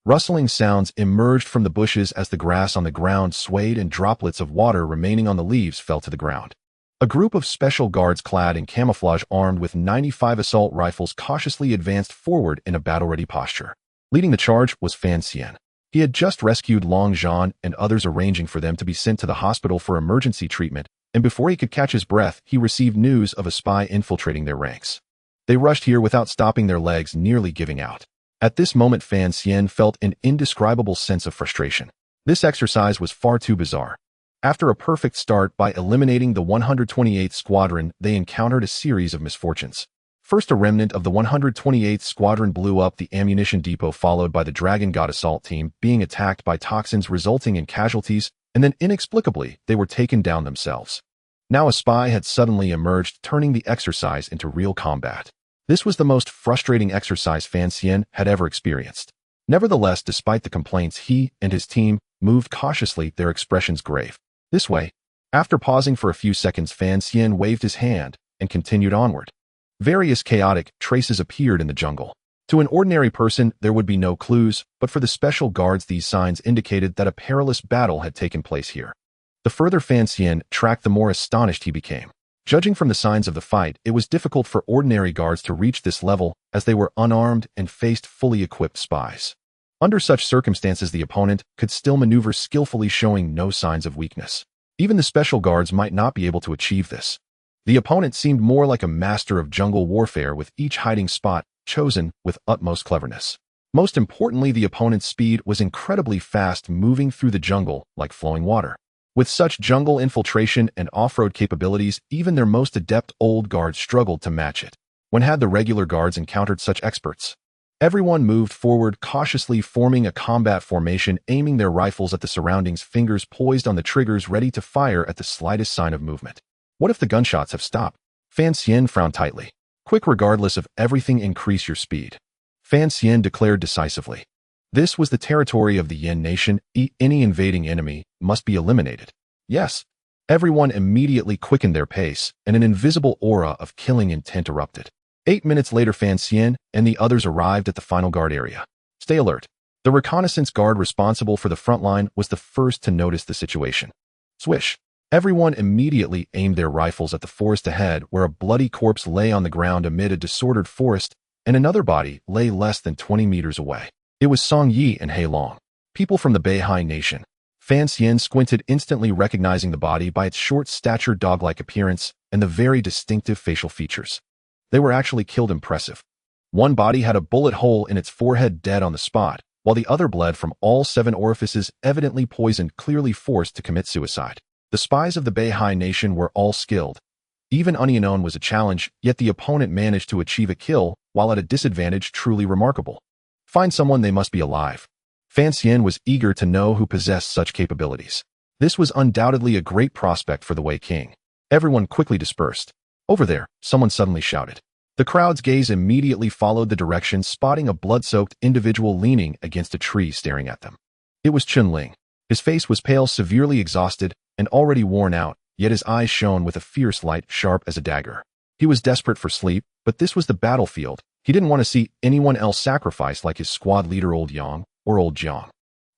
Rustling sounds emerged from the bushes as the grass on the ground swayed and droplets of water remaining on the leaves fell to the ground. A group of special guards clad in camouflage, armed with 95 assault rifles, cautiously advanced forward in a battle-ready posture. Leading the charge was Fan Xian. He had just rescued Long Zhan and others, arranging for them to be sent to the hospital for emergency treatment, and before he could catch his breath, he received news of a spy infiltrating their ranks. They rushed here without stopping, their legs nearly giving out. At this moment, Fan Xian felt an indescribable sense of frustration. This exercise was far too bizarre. After a perfect start by eliminating the 128th Squadron, they encountered a series of misfortunes. First, a remnant of the 128th Squadron blew up the ammunition depot, followed by the Dragon God assault team being attacked by toxins, resulting in casualties, and then inexplicably, they were taken down themselves. Now a spy had suddenly emerged, turning the exercise into real combat. This was the most frustrating exercise Fan Xian had ever experienced. Nevertheless, despite the complaints, he and his team moved cautiously, their expressions grave. This way. After pausing for a few seconds, Fan Xian waved his hand and continued onward. Various chaotic traces appeared in the jungle. To an ordinary person, there would be no clues, but for the special guards, these signs indicated that a perilous battle had taken place here. The further Fan Xian tracked, the more astonished he became. Judging from the signs of the fight, it was difficult for ordinary guards to reach this level, as they were unarmed and faced fully equipped spies. Under such circumstances, the opponent could still maneuver skillfully, showing no signs of weakness. Even the special guards might not be able to achieve this. The opponent seemed more like a master of jungle warfare, with each hiding spot chosen with utmost cleverness. Most importantly, the opponent's speed was incredibly fast, moving through the jungle like flowing water. With such jungle infiltration and off-road capabilities, even their most adept old guards struggled to match it. When had the regular guards encountered such experts? Everyone moved forward cautiously, forming a combat formation, aiming their rifles at the surroundings, fingers poised on the triggers, ready to fire at the slightest sign of movement. What if the gunshots have stopped? Fan Xian frowned tightly. "Quick, regardless of everything, increase your speed," Fan Xian declared decisively. This was the territory of the Yen Nation. Any invading enemy must be eliminated. Yes. Everyone immediately quickened their pace, and an invisible aura of killing intent erupted. 8 minutes later, Fan Xian and the others arrived at the final guard area. Stay alert. The reconnaissance guard responsible for the front line was the first to notice the situation. Swish. Everyone immediately aimed their rifles at the forest ahead, where a bloody corpse lay on the ground amid a disordered forest, and another body lay less than 20 meters away. It was Song Yi and Hei Long, people from the Beihai Nation. Fan Xian squinted, instantly recognizing the body by its short-statured dog-like appearance and the very distinctive facial features. They were actually killed. Impressive. One body had a bullet hole in its forehead, dead on the spot, while the other bled from all 7 orifices, evidently poisoned, clearly forced to commit suicide. The spies of the Beihai Nation were all skilled. Even unknown was a challenge, yet the opponent managed to achieve a kill while at a disadvantage, truly remarkable. Find someone, they must be alive. Fan Xian was eager to know who possessed such capabilities. This was undoubtedly a great prospect for the Wei King. Everyone quickly dispersed. Over there, someone suddenly shouted. The crowd's gaze immediately followed the direction, spotting a blood-soaked individual leaning against a tree staring at them. It was Chen Ling. His face was pale, severely exhausted, and already worn out, yet his eyes shone with a fierce light, sharp as a dagger. He was desperate for sleep, but this was the battlefield. He didn't want to see anyone else sacrificed, like his squad leader Old Yang or Old Jiang.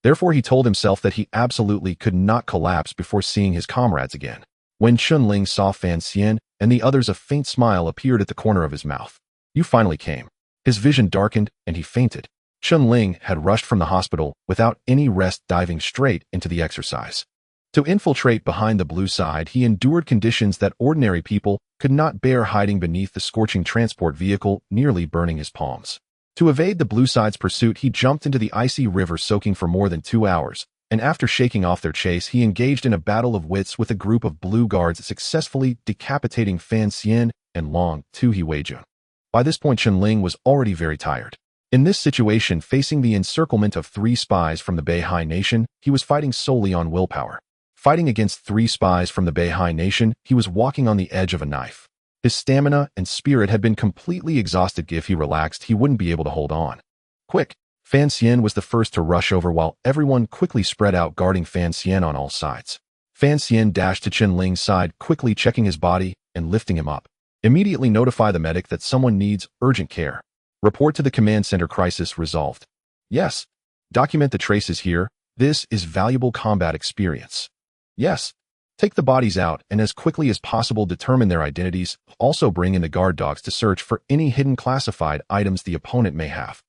Therefore, he told himself that he absolutely could not collapse before seeing his comrades again. When Chen Ling saw Fan Xian and the others, a faint smile appeared at the corner of his mouth. "You finally came." His vision darkened and he fainted. Chen Ling had rushed from the hospital without any rest, diving straight into the exercise. To infiltrate behind the blue side, he endured conditions that ordinary people could not bear, hiding beneath the scorching transport vehicle, nearly burning his palms. To evade the blue side's pursuit, he jumped into the icy river, soaking for more than 2 hours, and after shaking off their chase, he engaged in a battle of wits with a group of blue guards, successfully decapitating Fan Xian and Long Tu Huijun. By this point, Chen Ling was already very tired. In this situation, facing the encirclement of 3 spies from the Beihai Nation, he was fighting solely on willpower. Fighting against 3 spies from the Beihai Nation, he was walking on the edge of a knife. His stamina and spirit had been completely exhausted. If he relaxed, he wouldn't be able to hold on. Quick! Fan Xian was the first to rush over while everyone quickly spread out guarding Fan Xian on all sides. Fan Xian dashed to Chen Ling's side, quickly checking his body and lifting him up. Immediately notify the medic that someone needs urgent care. Report to the command center. Crisis resolved. Yes. Document the traces here. This is valuable combat experience. Yes. Take the bodies out and as quickly as possible determine their identities. Also bring in the guard dogs to search for any hidden classified items the opponent may have.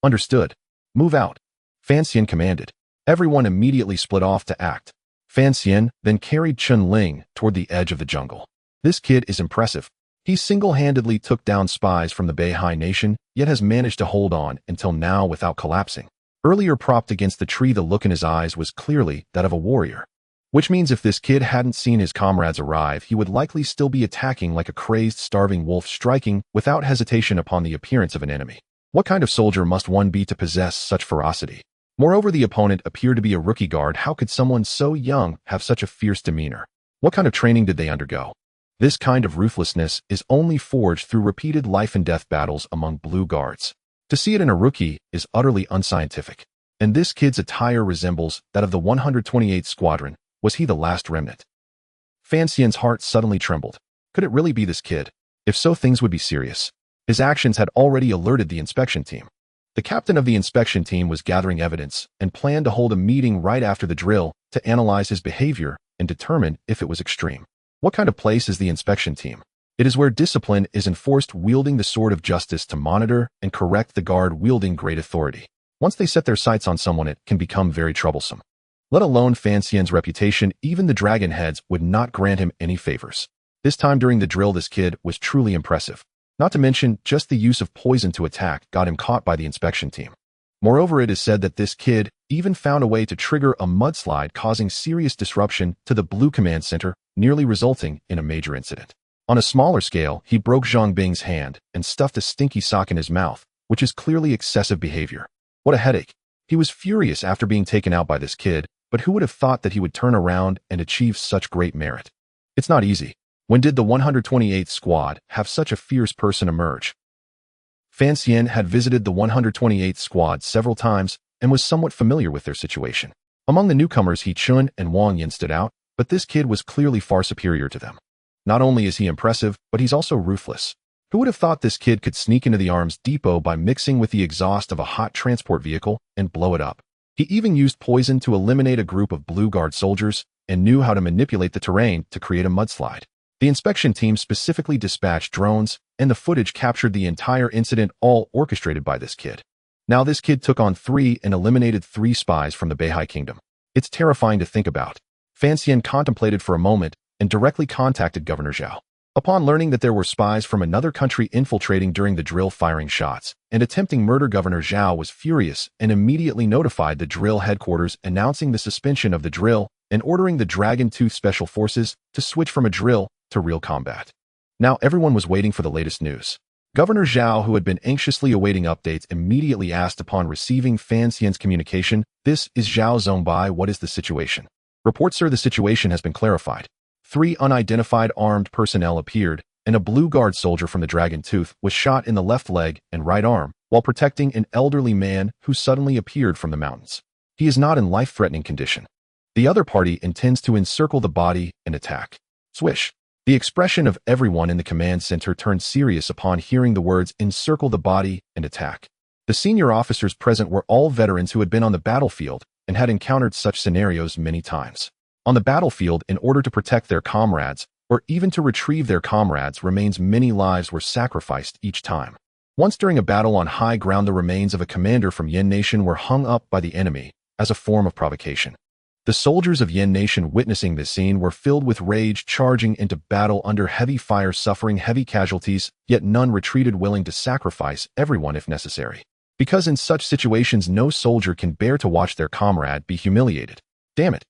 Understood. Move out. Fan Xian commanded. Everyone immediately split off to act. Fan Xian then carried Chen Ling toward the edge of the jungle. This kid is impressive. He single-handedly took down spies from the Beihai Nation, yet has managed to hold on until now without collapsing. Earlier propped against the tree, the look in his eyes was clearly that of a warrior. Which means if this kid hadn't seen his comrades arrive, he would likely still be attacking like a crazed, starving wolf, striking without hesitation upon the appearance of an enemy. What kind of soldier must one be to possess such ferocity? Moreover, the opponent appeared to be a rookie guard. How could someone so young have such a fierce demeanor? What kind of training did they undergo? This kind of ruthlessness is only forged through repeated life-and-death battles among blue guards. To see it in a rookie is utterly unscientific. And this kid's attire resembles that of the 128th Squadron. Was he the last remnant? Fan Xian's heart suddenly trembled. Could it really be this kid? If so, things would be serious. His actions had already alerted the inspection team. The captain of the inspection team was gathering evidence and planned to hold a meeting right after the drill to analyze his behavior and determine if it was extreme. What kind of place is the inspection team? It is where discipline is enforced, wielding the sword of justice to monitor and correct the guard wielding great authority. Once they set their sights on someone, it can become very troublesome. Let alone Fan Xian's reputation, even the dragon heads would not grant him any favors. This time during the drill, this kid was truly impressive. Not to mention, just the use of poison to attack got him caught by the inspection team. Moreover, it is said that this kid even found a way to trigger a mudslide, causing serious disruption to the Blue Command Center, nearly resulting in a major incident. On a smaller scale, he broke Zhang Bing's hand and stuffed a stinky sock in his mouth, which is clearly excessive behavior. What a headache. He was furious after being taken out by this kid, but who would have thought that he would turn around and achieve such great merit? It's not easy. When did the 128th Squad have such a fierce person emerge? Fan Xian had visited the 128th Squad several times and was somewhat familiar with their situation. Among the newcomers, He Chun and Wang Yin stood out, but this kid was clearly far superior to them. Not only is he impressive, but he's also ruthless. Who would have thought this kid could sneak into the arms depot by mixing with the exhaust of a hot transport vehicle and blow it up? He even used poison to eliminate a group of Blue Guard soldiers and knew how to manipulate the terrain to create a mudslide. The inspection team specifically dispatched drones, and the footage captured the entire incident, all orchestrated by this kid. Now this kid took on 3 and eliminated 3 spies from the Beihai Kingdom. It's terrifying to think about. Fan Xian contemplated for a moment and directly contacted Governor Zhao. Upon learning that there were spies from another country infiltrating during the drill, firing shots and attempting murder, Governor Zhao was furious and immediately notified the drill headquarters, announcing the suspension of the drill and ordering the Dragon Tooth Special Forces to switch from a drill to real combat. Now everyone was waiting for the latest news. Governor Zhao, who had been anxiously awaiting updates, immediately asked upon receiving Fan Xian's communication, "This is Zhao Zongbai. What is the situation?" "Report, sir, the situation has been clarified. 3 unidentified armed personnel appeared, and a Blue Guard soldier from the Dragon Tooth was shot in the left leg and right arm while protecting an elderly man who suddenly appeared from the mountains. He is not in life-threatening condition. The other party intends to encircle the body and attack." Swish. The expression of everyone in the command center turned serious upon hearing the words "encircle the body and attack." The senior officers present were all veterans who had been on the battlefield and had encountered such scenarios many times. On the battlefield, in order to protect their comrades, or even to retrieve their comrades' remains, many lives were sacrificed each time. Once during a battle on high ground, the remains of a commander from Yen Nation were hung up by the enemy as a form of provocation. The soldiers of Yen Nation witnessing this scene were filled with rage, charging into battle under heavy fire, suffering heavy casualties, yet none retreated, willing to sacrifice everyone if necessary. Because in such situations no soldier can bear to watch their comrade be humiliated. Damn it.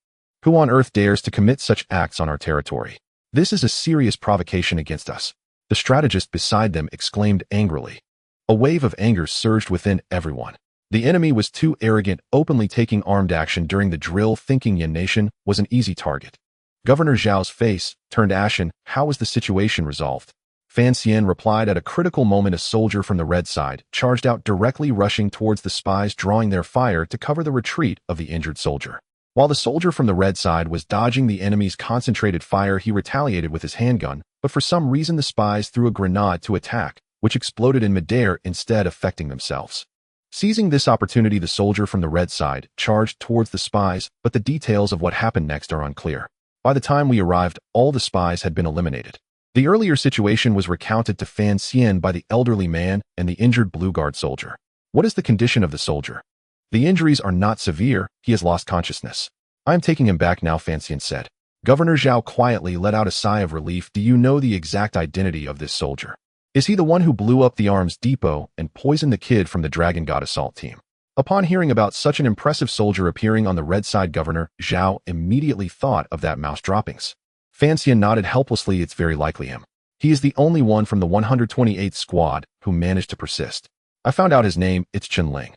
Who on earth dares to commit such acts on our territory? This is a serious provocation against us. The strategist beside them exclaimed angrily. A wave of anger surged within everyone. The enemy was too arrogant, openly taking armed action during the drill, thinking Yan Nation was an easy target. Governor Zhao's face turned ashen. How was the situation resolved? Fan Xian replied. At a critical moment, a soldier from the red side charged out, directly rushing towards the spies, drawing their fire to cover the retreat of the injured soldier. While the soldier from the red side was dodging the enemy's concentrated fire, he retaliated with his handgun, but for some reason the spies threw a grenade to attack, which exploded in midair, instead affecting themselves. Seizing this opportunity, the soldier from the red side charged towards the spies, but the details of what happened next are unclear. By the time we arrived, all the spies had been eliminated. The earlier situation was recounted to Fan Xian by the elderly man and the injured Blue Guard soldier. What is the condition of the soldier? The injuries are not severe, he has lost consciousness. I am taking him back now, Fan Xian said. Governor Zhao quietly let out a sigh of relief. Do you know the exact identity of this soldier? Is he the one who blew up the arms depot and poisoned the kid from the Dragon God assault team? Upon hearing about such an impressive soldier appearing on the red side, Governor Zhao immediately thought of that mouse droppings. Fan Xian nodded helplessly. It's very likely him. He is the only one from the 128th squad who managed to persist. I found out his name. It's Chen Ling.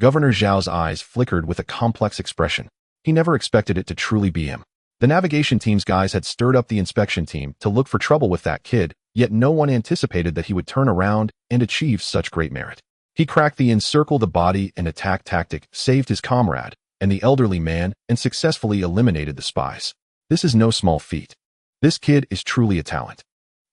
Governor Zhao's eyes flickered with a complex expression. He never expected it to truly be him. The navigation team's guys had stirred up the inspection team to look for trouble with that kid, yet no one anticipated that he would turn around and achieve such great merit. He cracked the encircle the body and attack tactic, saved his comrade and the elderly man, and successfully eliminated the spies. This is no small feat. This kid is truly a talent.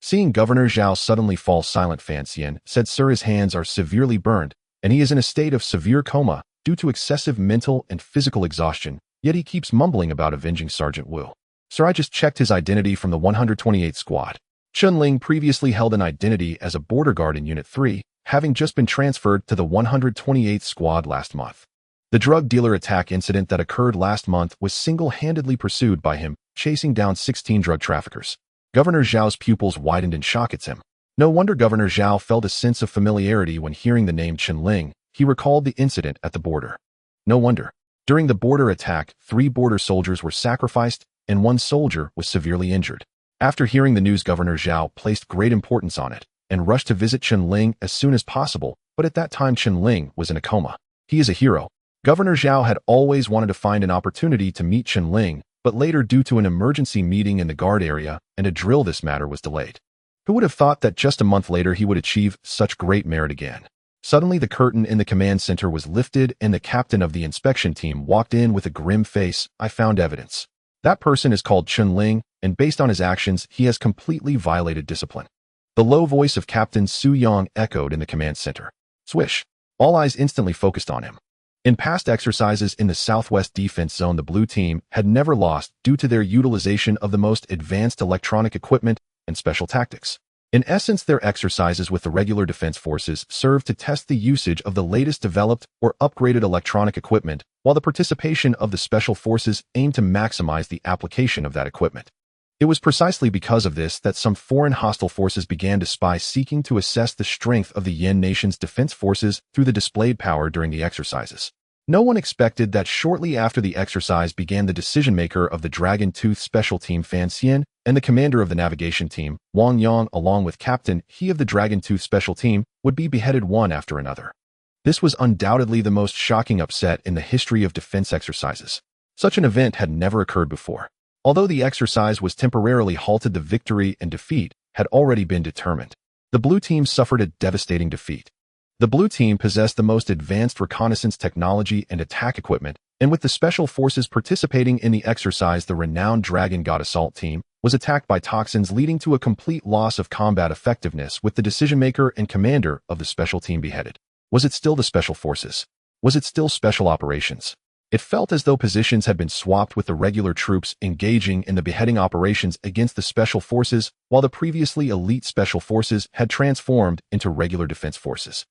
Seeing Governor Zhao suddenly fall silent, Fan Xian said, Sir, his hands are severely burned, and he is in a state of severe coma due to excessive mental and physical exhaustion, yet he keeps mumbling about avenging Sergeant Wu. Sir, I just checked his identity from the 128th squad. Chen Ling previously held an identity as a border guard in Unit 3, having just been transferred to the 128th squad last month. The drug dealer attack incident that occurred last month was single-handedly pursued by him, chasing down 16 drug traffickers. Governor Zhao's pupils widened in shock at him. No wonder Governor Zhao felt a sense of familiarity when hearing the name Chen Ling. He recalled the incident at the border. No wonder. During the border attack, 3 border soldiers were sacrificed, and 1 soldier was severely injured. After hearing the news, Governor Zhao placed great importance on it and rushed to visit Chen Ling as soon as possible, but at that time Chen Ling was in a coma. He is a hero. Governor Zhao had always wanted to find an opportunity to meet Chen Ling, but later, due to an emergency meeting in the guard area and a drill, this matter was delayed. Who would have thought that just a month later he would achieve such great merit again? Suddenly the curtain in the command center was lifted and the captain of the inspection team walked in with a grim face. I found evidence. That person is called Chen Ling, and based on his actions, he has completely violated discipline. The low voice of Captain Su Yang echoed in the command center. Swish. All eyes instantly focused on him. In past exercises in the Southwest Defense Zone, the blue team had never lost due to their utilization of the most advanced electronic equipment and special tactics. In essence, their exercises with the regular defense forces served to test the usage of the latest developed or upgraded electronic equipment, while the participation of the special forces aimed to maximize the application of that equipment. It was precisely because of this that some foreign hostile forces began to spy, seeking to assess the strength of the Yan nation's defense forces through the displayed power during the exercises. No one expected that shortly after the exercise began, the decision-maker of the Dragon Tooth Special Team, Fan Xian, and the commander of the navigation team, Wang Yang, along with Captain He of the Dragon Tooth Special Team, would be beheaded one after another. This was undoubtedly the most shocking upset in the history of defense exercises. Such an event had never occurred before. Although the exercise was temporarily halted, the victory and defeat had already been determined. The blue team suffered a devastating defeat. The blue team possessed the most advanced reconnaissance technology and attack equipment, and with the special forces participating in the exercise, the renowned Dragon God assault team was attacked by toxins, leading to a complete loss of combat effectiveness, with the decision-maker and commander of the special team beheaded. Was it still the special forces? Was it still special operations? It felt as though positions had been swapped, with the regular troops engaging in the beheading operations against the special forces, while the previously elite special forces had transformed into regular defense forces.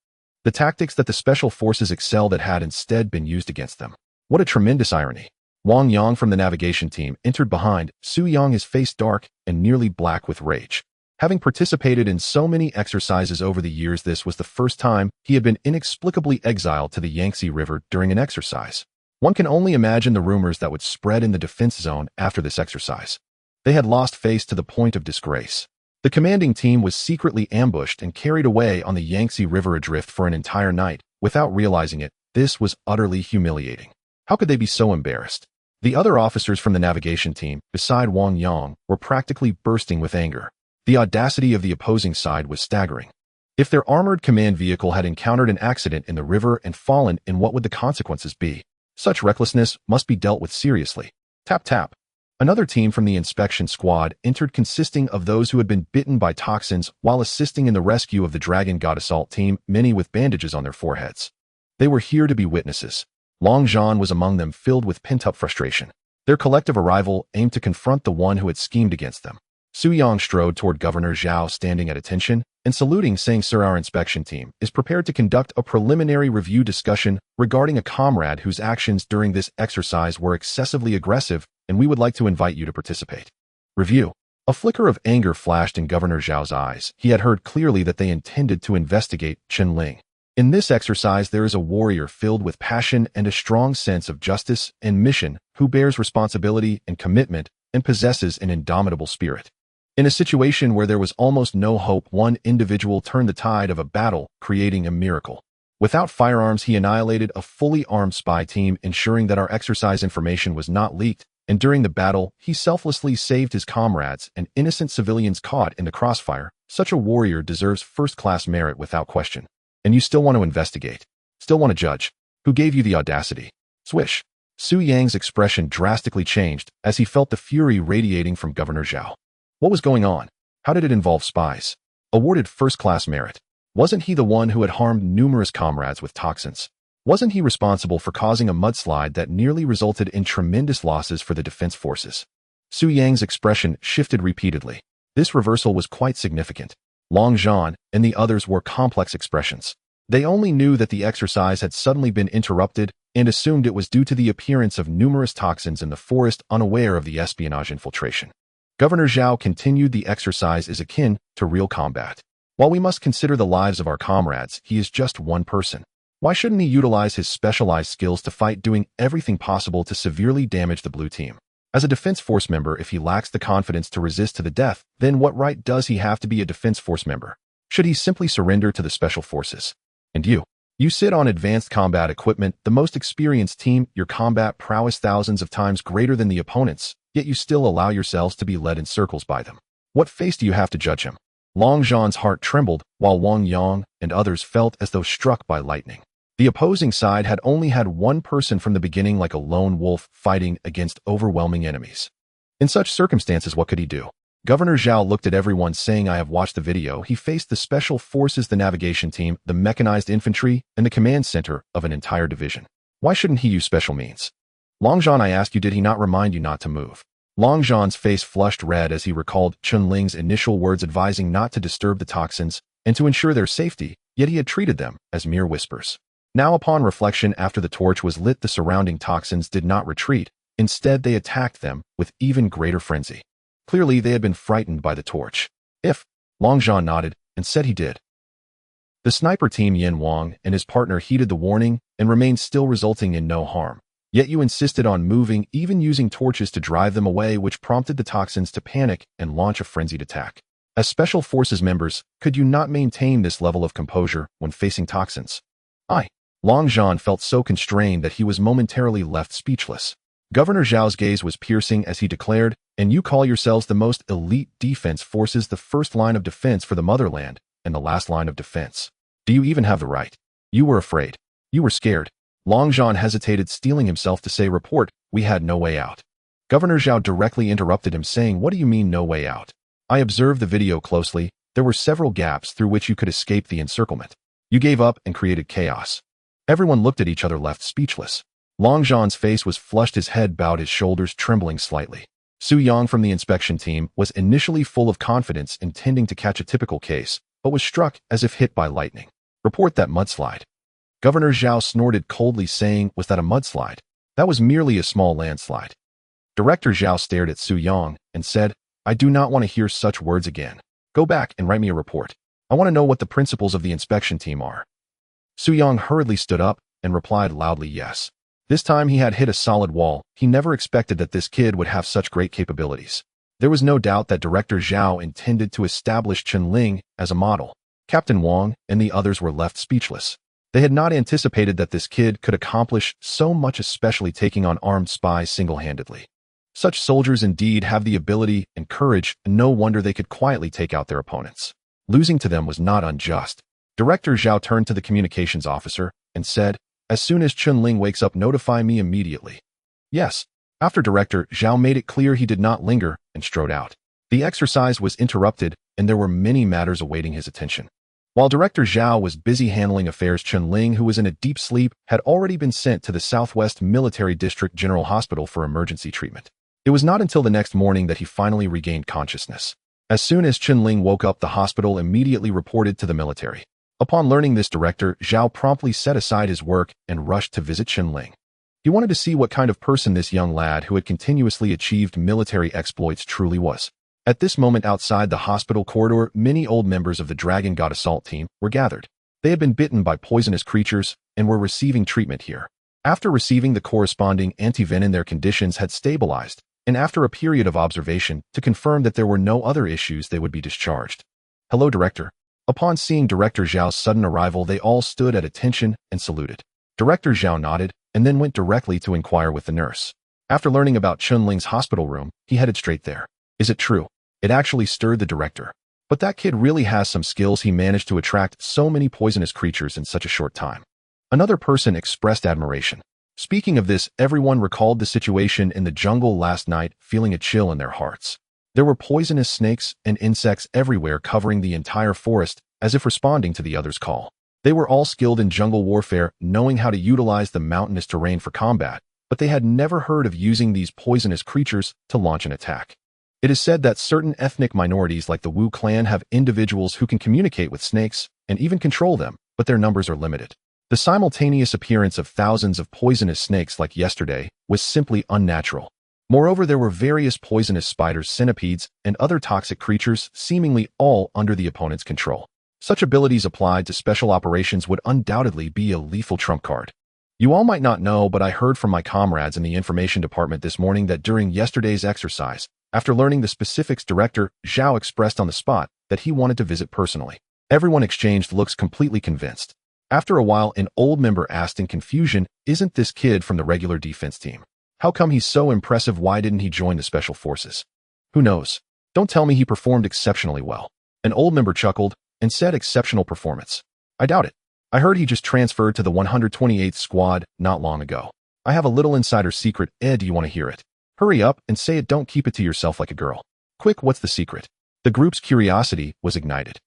The tactics that the special forces excelled at had instead been used against them. What a tremendous irony. Wang Yang from the navigation team entered behind Su Yang, his face dark and nearly black with rage. Having participated in so many exercises over the years, this was the first time he had been inexplicably exiled to the Yangtze River during an exercise. One can only imagine the rumors that would spread in the defense zone after this exercise. They had lost face to the point of disgrace. The commanding team was secretly ambushed and carried away on the Yangtze River adrift for an entire night. Without realizing it, this was utterly humiliating. How could they be so embarrassed? The other officers from the navigation team, beside Wang Yang, were practically bursting with anger. The audacity of the opposing side was staggering. If their armored command vehicle had encountered an accident in the river and fallen in, what would the consequences be? Such recklessness must be dealt with seriously. Tap tap. Another team from the inspection squad entered, consisting of those who had been bitten by toxins while assisting in the rescue of the Dragon God assault team, many with bandages on their foreheads. They were here to be witnesses. Long Zhan was among them, filled with pent-up frustration. Their collective arrival aimed to confront the one who had schemed against them. Su Yang strode toward Governor Zhao, standing at attention and saluting, saying, "Sir, our inspection team is prepared to conduct a preliminary review discussion regarding a comrade whose actions during this exercise were excessively aggressive, and we would like to invite you to participate." Review. A flicker of anger flashed in Governor Zhao's eyes. He had heard clearly that they intended to investigate Chen Ling. In this exercise, there is a warrior filled with passion and a strong sense of justice and mission, who bears responsibility and commitment and possesses an indomitable spirit. In a situation where there was almost no hope, one individual turned the tide of a battle, creating a miracle. Without firearms, he annihilated a fully armed spy team, ensuring that our exercise information was not leaked, and during the battle, he selflessly saved his comrades and innocent civilians caught in the crossfire. Such a warrior deserves first-class merit without question. And you still want to investigate? Still want to judge? Who gave you the audacity? Swish. Su Yang's expression drastically changed as he felt the fury radiating from Governor Zhao. What was going on? How did it involve spies? Awarded first-class merit. Wasn't he the one who had harmed numerous comrades with toxins? Wasn't he responsible for causing a mudslide that nearly resulted in tremendous losses for the defense forces? Su Yang's expression shifted repeatedly. This reversal was quite significant. Long Zhan and the others wore complex expressions. They only knew that the exercise had suddenly been interrupted and assumed it was due to the appearance of numerous toxins in the forest, unaware of the espionage infiltration. Governor Zhao continued, "The exercise is akin to real combat. While we must consider the lives of our comrades, he is just one person. Why shouldn't he utilize his specialized skills to fight, doing everything possible to severely damage the blue team? As a defense force member, if he lacks the confidence to resist to the death, then what right does he have to be a defense force member? Should he simply surrender to the special forces? And you sit on advanced combat equipment, the most experienced team, your combat prowess thousands of times greater than the opponents, yet you still allow yourselves to be led in circles by them. What face do you have to judge him?" Long Zhan's heart trembled, while Wang Yang and others felt as though struck by lightning. The opposing side had only had one person from the beginning, like a lone wolf fighting against overwhelming enemies. In such circumstances, what could he do? Governor Zhao looked at everyone, saying, "I have watched the video." He faced the special forces, the navigation team, the mechanized infantry, and the command center of an entire division. Why shouldn't he use special means? "Long Zhan, I asked you, did he not remind you not to move?" Long Zhan's face flushed red as he recalled Chen Ling's initial words advising not to disturb the toxins and to ensure their safety, yet he had treated them as mere whispers. Now, upon reflection, after the torch was lit, the surrounding toxins did not retreat. Instead, they attacked them with even greater frenzy. Clearly, they had been frightened by the torch. Long Zhan nodded and said he did. The sniper team, Yin Wang and his partner, heeded the warning and remained still, resulting in no harm. Yet you insisted on moving, even using torches to drive them away, which prompted the toxins to panic and launch a frenzied attack. As special forces members, could you not maintain this level of composure when facing toxins? Long Zhan felt so constrained that he was momentarily left speechless. Governor Zhao's gaze was piercing as he declared, "And you call yourselves the most elite defense forces, the first line of defense for the motherland, and the last line of defense. Do you even have the right? You were afraid. You were scared." Long Zhan hesitated, steeling himself to say, "Report, we had no way out." Governor Zhao directly interrupted him, saying, "What do you mean, no way out? I observed the video closely. There were several gaps through which you could escape the encirclement. You gave up and created chaos." Everyone looked at each other, left speechless. Long Zhan's face was flushed, his head bowed, his shoulders trembling slightly. Su Yang from the inspection team was initially full of confidence, intending to catch a typical case, but was struck as if hit by lightning. "Report that mudslide." Governor Zhao snorted coldly, saying, "Was that a mudslide? That was merely a small landslide." Director Zhao stared at Su Yang and said, "I do not want to hear such words again. Go back and write me a report. I want to know what the principles of the inspection team are. Suyong hurriedly stood up and replied loudly yes. This time he had hit a solid wall. He never expected that this kid would have such great capabilities. There was no doubt that Director Zhao intended to establish Chen Ling as a model. Captain Wang and the others were left speechless. They had not anticipated that this kid could accomplish so much, especially taking on armed spies single-handedly. Such soldiers indeed have the ability and courage, and no wonder they could quietly take out their opponents. Losing to them was not unjust. Director Zhao turned to the communications officer and said, "As soon as Chen Ling wakes up, notify me immediately." Yes. After Director Zhao made it clear he did not linger and strode out. The exercise was interrupted, and there were many matters awaiting his attention. While Director Zhao was busy handling affairs, Chen Ling, who was in a deep sleep, had already been sent to the Southwest Military District General Hospital for emergency treatment. It was not until the next morning that he finally regained consciousness. As soon as Chen Ling woke up, the hospital immediately reported to the military. Upon learning this, Director Zhao promptly set aside his work and rushed to visit Chen Ling. He wanted to see what kind of person this young lad who had continuously achieved military exploits truly was. At this moment, outside the hospital corridor, many old members of the Dragon God Assault team were gathered. They had been bitten by poisonous creatures and were receiving treatment here. After receiving the corresponding antivenom, their conditions had stabilized, and after a period of observation to confirm that there were no other issues, they would be discharged. "Hello, Director." Upon seeing Director Zhao's sudden arrival, they all stood at attention and saluted. Director Zhao nodded and then went directly to inquire with the nurse. After learning about Chen Ling's hospital room, he headed straight there. Is it true? It actually stirred the director. But that kid really has some skills. He managed to attract so many poisonous creatures in such a short time. Another person expressed admiration. Speaking of this, everyone recalled the situation in the jungle last night, feeling a chill in their hearts. There were poisonous snakes and insects everywhere, covering the entire forest, as if responding to the others' call. They were all skilled in jungle warfare, knowing how to utilize the mountainous terrain for combat, but they had never heard of using these poisonous creatures to launch an attack. It is said that certain ethnic minorities like the Wu clan have individuals who can communicate with snakes and even control them, but their numbers are limited. The simultaneous appearance of thousands of poisonous snakes like yesterday was simply unnatural. Moreover, there were various poisonous spiders, centipedes, and other toxic creatures, seemingly all under the opponent's control. Such abilities applied to special operations would undoubtedly be a lethal trump card. You all might not know, but I heard from my comrades in the information department this morning that during yesterday's exercise, after learning the specifics, Director Zhao expressed on the spot that he wanted to visit personally. Everyone exchanged looks, completely convinced. After a while, an old member asked in confusion, "Isn't this kid from the regular defense team? How come he's so impressive? Why didn't he join the special forces?" "Who knows? Don't tell me he performed exceptionally well." An old member chuckled and said, "Exceptional performance? I doubt it. I heard he just transferred to the 128th squad not long ago. I have a little insider secret. Do you want to hear it? Hurry up and say it. Don't keep it to yourself like a girl. Quick, what's the secret?" The group's curiosity was ignited.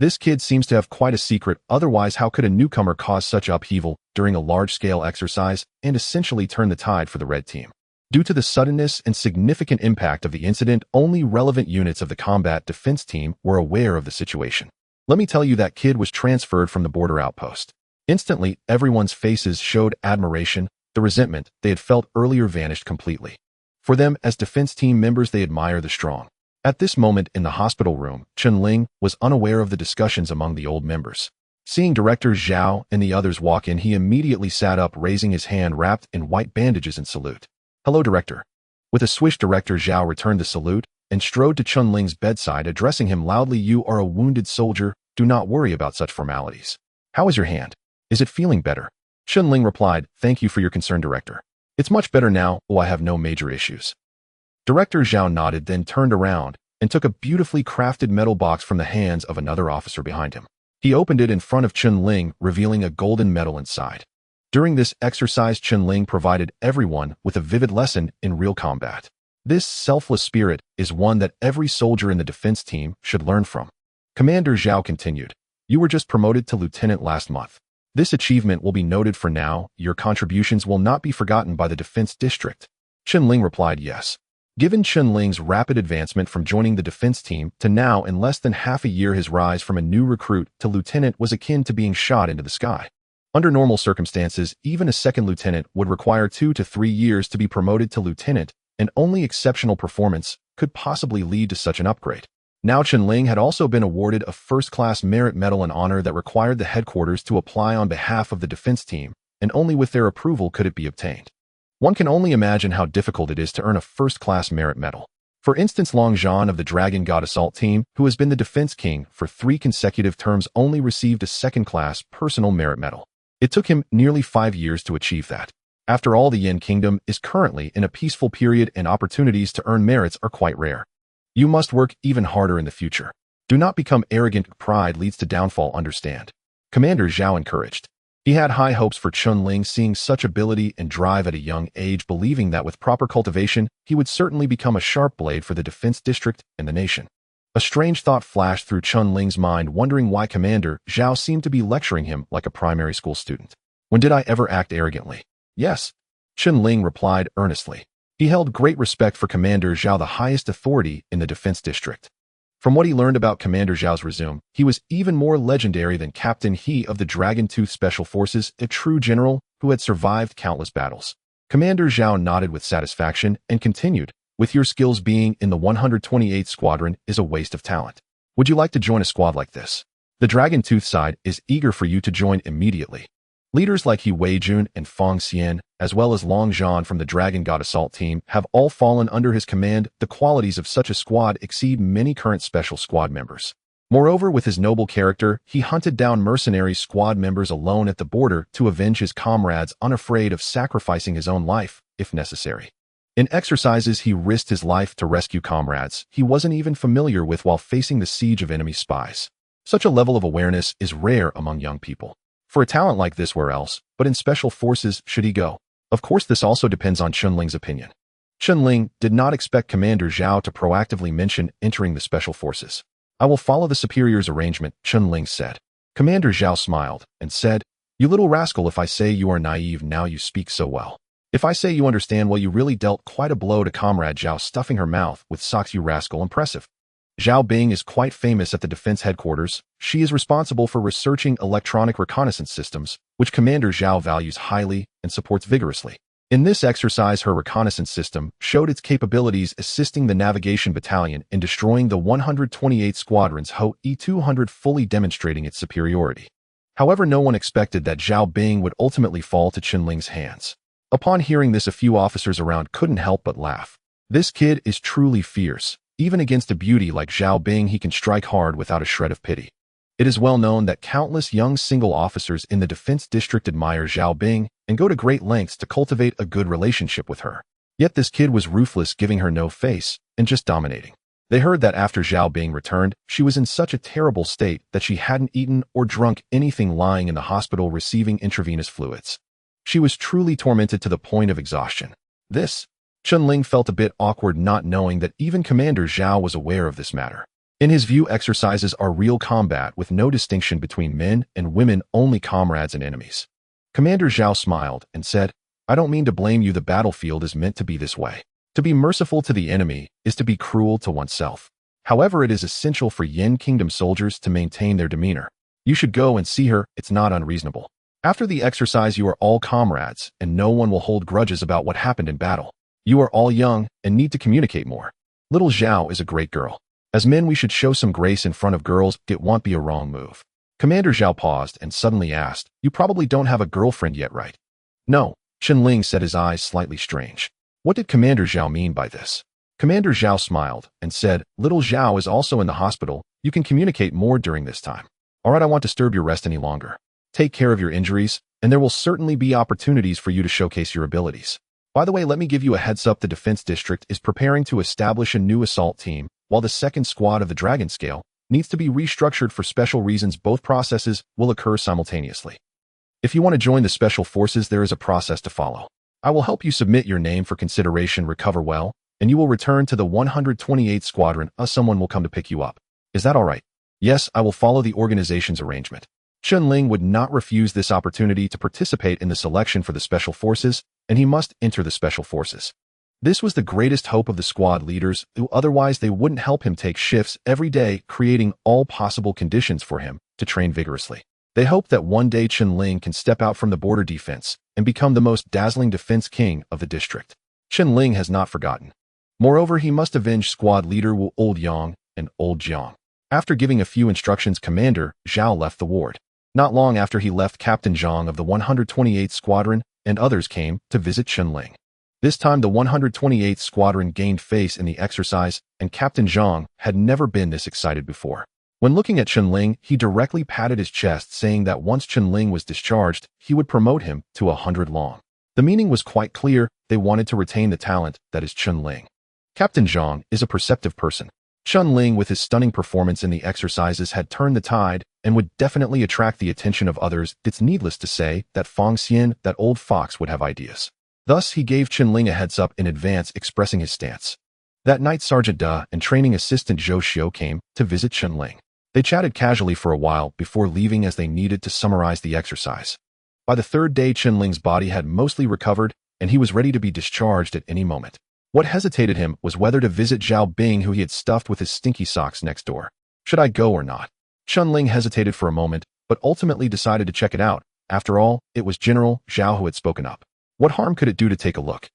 This kid seems to have quite a secret, otherwise how could a newcomer cause such upheaval during a large-scale exercise and essentially turn the tide for the red team? Due to the suddenness and significant impact of the incident, only relevant units of the combat defense team were aware of the situation. Let me tell you, that kid was transferred from the border outpost. Instantly, everyone's faces showed admiration. The resentment they had felt earlier vanished completely. For them, as defense team members, they admire the strong. At this moment in the hospital room, Chen Ling was unaware of the discussions among the old members. Seeing Director Zhao and the others walk in, he immediately sat up, raising his hand wrapped in white bandages in salute. "Hello, Director." With a swish, Director Zhao returned the salute and strode to Chen Ling's bedside, addressing him loudly, "You are a wounded soldier. Do not worry about such formalities. How is your hand? Is it feeling better?" Chen Ling replied, "Thank you for your concern, Director. It's much better now. I have no major issues." Director Zhao nodded, then turned around and took a beautifully crafted metal box from the hands of another officer behind him. He opened it in front of Chen Ling, revealing a golden medal inside. During this exercise, Chen Ling provided everyone with a vivid lesson in real combat. This selfless spirit is one that every soldier in the defense team should learn from. Commander Zhao continued, "You were just promoted to lieutenant last month. This achievement will be noted for now. Your contributions will not be forgotten by the defense district." Chen Ling replied, "Yes." Given Chen Ling's rapid advancement from joining the defense team to now in less than half a year, his rise from a new recruit to lieutenant was akin to being shot into the sky. Under normal circumstances, even a second lieutenant would require 2 to 3 years to be promoted to lieutenant, and only exceptional performance could possibly lead to such an upgrade. Now Chen Ling had also been awarded a first-class merit medal and honor that required the headquarters to apply on behalf of the defense team, and only with their approval could it be obtained. One can only imagine how difficult it is to earn a first-class merit medal. For instance, Long Zhan of the Dragon God Assault team, who has been the defense king for 3 consecutive terms, only received a second-class personal merit medal. It took him nearly 5 years to achieve that. After all, the Yin Kingdom is currently in a peaceful period and opportunities to earn merits are quite rare. You must work even harder in the future. Do not become arrogant. Pride leads to downfall, understand. Commander Zhao encouraged. He had high hopes for Chen Ling, seeing such ability and drive at a young age, believing that with proper cultivation, he would certainly become a sharp blade for the defense district and the nation. A strange thought flashed through Chen Ling's mind, wondering why Commander Zhao seemed to be lecturing him like a primary school student. When did I ever act arrogantly? Yes, Chen Ling replied earnestly. He held great respect for Commander Zhao, the highest authority in the defense district. From what he learned about Commander Zhao's resume, he was even more legendary than Captain He of the Dragon Tooth Special Forces, a true general who had survived countless battles. Commander Zhao nodded with satisfaction and continued, with your skills, being in the 128th Squadron is a waste of talent. Would you like to join a squad like this? The Dragon Tooth side is eager for you to join immediately. Leaders like He Weijun and Fang Xian, as well as Long Zhan from the Dragon God Assault team, have all fallen under his command. The qualities of such a squad exceed many current special squad members. Moreover, with his noble character, he hunted down mercenary squad members alone at the border to avenge his comrades, unafraid of sacrificing his own life, if necessary. In exercises, he risked his life to rescue comrades he wasn't even familiar with while facing the siege of enemy spies. Such a level of awareness is rare among young people. For a talent like this, where else but in special forces should he go? Of course, this also depends on Chen Ling's opinion. Chen Ling did not expect Commander Zhao to proactively mention entering the special forces. I will follow the superior's arrangement, Chen Ling said. Commander Zhao smiled and said, you little rascal, if I say you are naive, now you speak so well. If I say you understand, well, you really dealt quite a blow to Comrade Zhao, stuffing her mouth with socks, you rascal. Impressive. Zhao Bing is quite famous at the defense headquarters. She is responsible for researching electronic reconnaissance systems, which Commander Zhao values highly and supports vigorously. In this exercise, her reconnaissance system showed its capabilities, assisting the navigation battalion in destroying the 128th Squadron's Ho E-200, fully demonstrating its superiority. However, no one expected that Zhao Bing would ultimately fall to Chen Ling's hands. Upon hearing this, a few officers around couldn't help but laugh. This kid is truly fierce. Even against a beauty like Zhao Bing, he can strike hard without a shred of pity. It is well known that countless young single officers in the defense district admire Zhao Bing and go to great lengths to cultivate a good relationship with her. Yet this kid was ruthless, giving her no face and just dominating. They heard that after Zhao Bing returned, she was in such a terrible state that she hadn't eaten or drunk anything, lying in the hospital receiving intravenous fluids. She was truly tormented to the point of exhaustion. Chen Ling felt a bit awkward, not knowing that even Commander Zhao was aware of this matter. In his view, exercises are real combat with no distinction between men and women, only comrades and enemies. Commander Zhao smiled and said, I don't mean to blame you. The battlefield is meant to be this way. To be merciful to the enemy is to be cruel to oneself. However, it is essential for Yin Kingdom soldiers to maintain their demeanor. You should go and see her. It's not unreasonable. After the exercise, you are all comrades, and no one will hold grudges about what happened in battle. You are all young and need to communicate more. Little Zhao is a great girl. As men, we should show some grace in front of girls. It won't be a wrong move. Commander Zhao paused and suddenly asked, you probably don't have a girlfriend yet, right? No, Chen Ling said, his eyes slightly strange. What did Commander Zhao mean by this? Commander Zhao smiled and said, little Zhao is also in the hospital. You can communicate more during this time. All right, I won't disturb your rest any longer. Take care of your injuries, and there will certainly be opportunities for you to showcase your abilities. By the way, let me give you a heads up. The defense district is preparing to establish a new assault team, while the second squad of the Dragon Scale needs to be restructured for special reasons. Both processes will occur simultaneously. If you want to join the special forces, there is a process to follow. I will help you submit your name for consideration, recover well, and you will return to the 128th Squadron. Someone will come to pick you up. Is that all right? Yes, I will follow the organization's arrangement. Chen Ling would not refuse this opportunity to participate in the selection for the special forces, and he must enter the special forces. This was the greatest hope of the squad leaders, who otherwise they wouldn't help him take shifts every day, creating all possible conditions for him to train vigorously. They hoped that one day Chen Ling can step out from the border defense and become the most dazzling defense king of the district. Chen Ling has not forgotten. Moreover, he must avenge squad leader Wu Old Yang and old Jiang. After giving a few instructions, Commander Zhao left the ward. Not long after he left, Captain Zhang of the 128th Squadron and others came to visit Chen Ling. This time the 128th Squadron gained face in the exercise, and Captain Zhang had never been this excited before. When looking at Chen Ling, he directly patted his chest, saying that once Chen Ling was discharged, he would promote him to 100 long. The meaning was quite clear. They wanted to retain the talent that is Chen Ling. Captain Zhang is a perceptive person. Chen Ling, with his stunning performance in the exercises, had turned the tide and would definitely attract the attention of others. It's needless to say that Fang Xian, that old fox, would have ideas. Thus, he gave Chen Ling a heads up in advance, expressing his stance. That night, Sergeant Da and training assistant Zhou Xiu came to visit Chen Ling. They chatted casually for a while before leaving, as they needed to summarize the exercise. By the third day, Chen Ling's body had mostly recovered, and he was ready to be discharged at any moment. What hesitated him was whether to visit Zhao Bing, who he had stuffed with his stinky socks next door. Should I go or not? Chen Ling hesitated for a moment, but ultimately decided to check it out. After all, it was General Zhao who had spoken up. What harm could it do to take a look?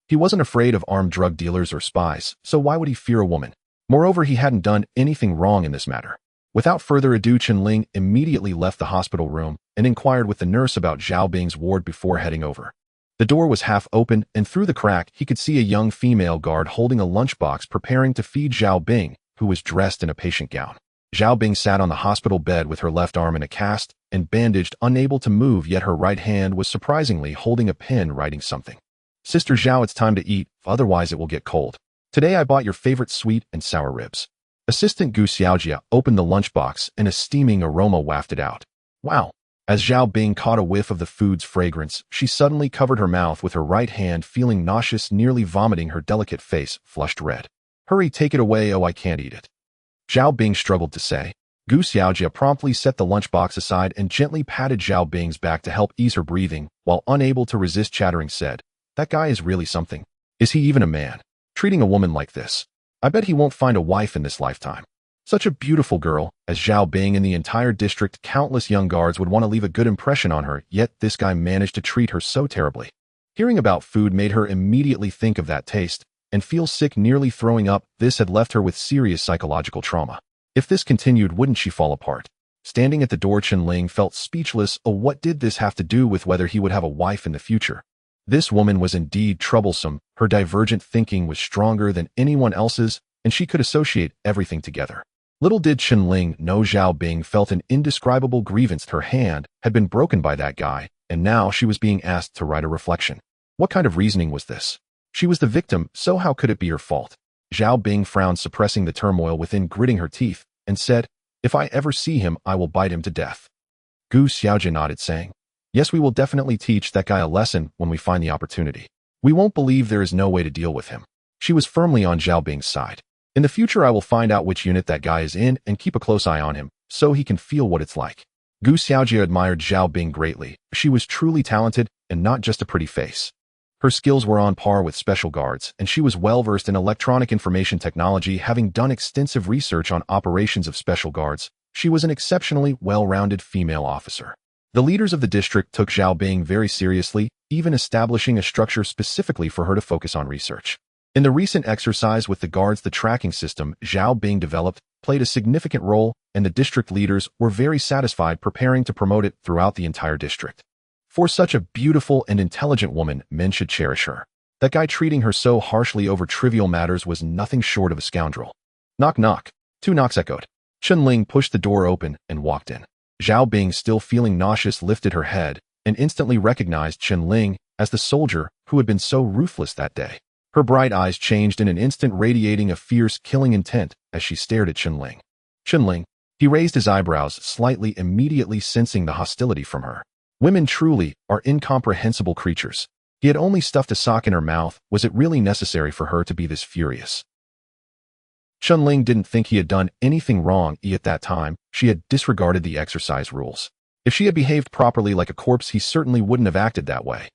He wasn't afraid of armed drug dealers or spies, so why would he fear a woman? Moreover, he hadn't done anything wrong in this matter. Without further ado, Chen Ling immediately left the hospital room and inquired with the nurse about Zhao Bing's ward before heading over. The door was half open, and through the crack, he could see a young female guard holding a lunchbox preparing to feed Zhao Bing, who was dressed in a patient gown. Zhao Bing sat on the hospital bed with her left arm in a cast and bandaged, unable to move, yet her right hand was surprisingly holding a pen, writing something. Sister Zhao, it's time to eat, otherwise it will get cold. Today I bought your favorite sweet and sour ribs. Assistant Gu Xiaojia opened the lunchbox and a steaming aroma wafted out. Wow! As Zhao Bing caught a whiff of the food's fragrance, she suddenly covered her mouth with her right hand, feeling nauseous, nearly vomiting. Her delicate face flushed red. Hurry, take it away. Oh, I can't eat it. Zhao Bing struggled to say. Gu Xiaojia promptly set the lunchbox aside and gently patted Zhao Bing's back to help ease her breathing, while unable to resist chattering said, "That guy is really something. Is he even a man? Treating a woman like this. I bet he won't find a wife in this lifetime. Such a beautiful girl." As Zhao Bing in the entire district, countless young guards would want to leave a good impression on her, yet this guy managed to treat her so terribly. Hearing about food made her immediately think of that taste and feel sick, nearly throwing up. This had left her with serious psychological trauma. If this continued, wouldn't she fall apart? Standing at the door, Chen Ling felt speechless. Oh, what did this have to do with whether he would have a wife in the future? This woman was indeed troublesome. Her divergent thinking was stronger than anyone else's, and she could associate everything together. Little did Chen Ling know Zhao Bing felt an indescribable grievance. Her hand had been broken by that guy, and now she was being asked to write a reflection. What kind of reasoning was this? She was the victim, so how could it be her fault? Zhao Bing frowned, suppressing the turmoil within, gritting her teeth, and said, "If I ever see him, I will bite him to death." Gu Xiaojia nodded, saying, "Yes, we will definitely teach that guy a lesson when we find the opportunity. We won't believe there is no way to deal with him." She was firmly on Zhao Bing's side. "In the future, I will find out which unit that guy is in and keep a close eye on him, so he can feel what it's like." Gu Xiaojia admired Zhao Bing greatly. She was truly talented, and not just a pretty face. Her skills were on par with special guards, and she was well-versed in electronic information technology, having done extensive research on operations of special guards. She was an exceptionally well-rounded female officer. The leaders of the district took Zhao Bing very seriously, even establishing a structure specifically for her to focus on research. In the recent exercise with the guards, the tracking system Zhao Bing developed played a significant role, and the district leaders were very satisfied, preparing to promote it throughout the entire district. For such a beautiful and intelligent woman, men should cherish her. That guy treating her so harshly over trivial matters was nothing short of a scoundrel. Knock knock. 2 knocks echoed. Chen Ling pushed the door open and walked in. Zhao Bing, still feeling nauseous, lifted her head and instantly recognized Chen Ling as the soldier who had been so ruthless that day. Her bright eyes changed in an instant, radiating a fierce, killing intent as she stared at Chen Ling. Chen Ling. He raised his eyebrows slightly, immediately sensing the hostility from her. Women truly are incomprehensible creatures. He had only stuffed a sock in her mouth. Was it really necessary for her to be this furious? Chen Ling didn't think he had done anything wrong. At that time, she had disregarded the exercise rules. If she had behaved properly like a corpse, he certainly wouldn't have acted that way.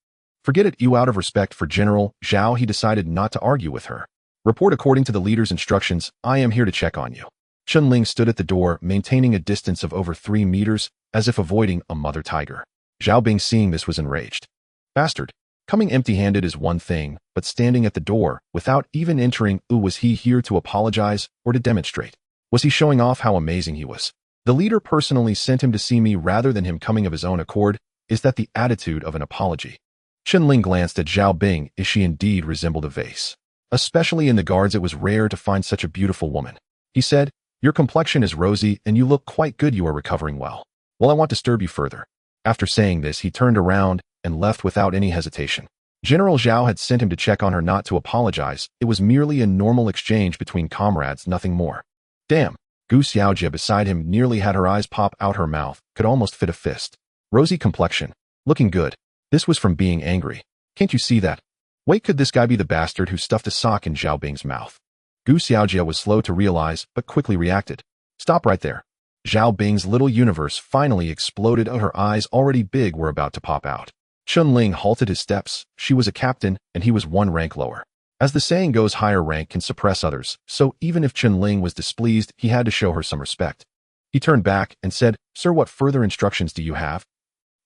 Forget it. Out of respect for General Zhao, he decided not to argue with her. Report according to the leader's instructions. I am here to check on you. Chen Ling stood at the door, maintaining a distance of over 3 meters, as if avoiding a mother tiger. Zhao Bing, seeing this, was enraged. Bastard. Coming empty-handed is one thing, but standing at the door, without even entering, was he here to apologize or to demonstrate? Was he showing off how amazing he was? The leader personally sent him to see me rather than him coming of his own accord. Is that the attitude of an apology? Chen Ling glanced at Zhao Bing as she indeed resembled a vase. Especially in the guards, it was rare to find such a beautiful woman. He said, "Your complexion is rosy and you look quite good. You are recovering well. Well, I won't disturb you further." After saying this, he turned around and left without any hesitation. General Zhao had sent him to check on her, not to apologize. It was merely a normal exchange between comrades, nothing more. Damn. Gu Xiaojie beside him nearly had her eyes pop out her mouth, could almost fit a fist. Rosy complexion. Looking good. This was from being angry. Can't you see that? Wait, could this guy be the bastard who stuffed a sock in Zhao Bing's mouth? Gu Xiaojie was slow to realize, but quickly reacted. Stop right there. Zhao Bing's little universe finally exploded. Her eyes, already big, were about to pop out. Chen Ling halted his steps. She was a captain, and he was one rank lower. As the saying goes, higher rank can suppress others, so even if Chen Ling was displeased, he had to show her some respect. He turned back and said, "Sir, what further instructions do you have?"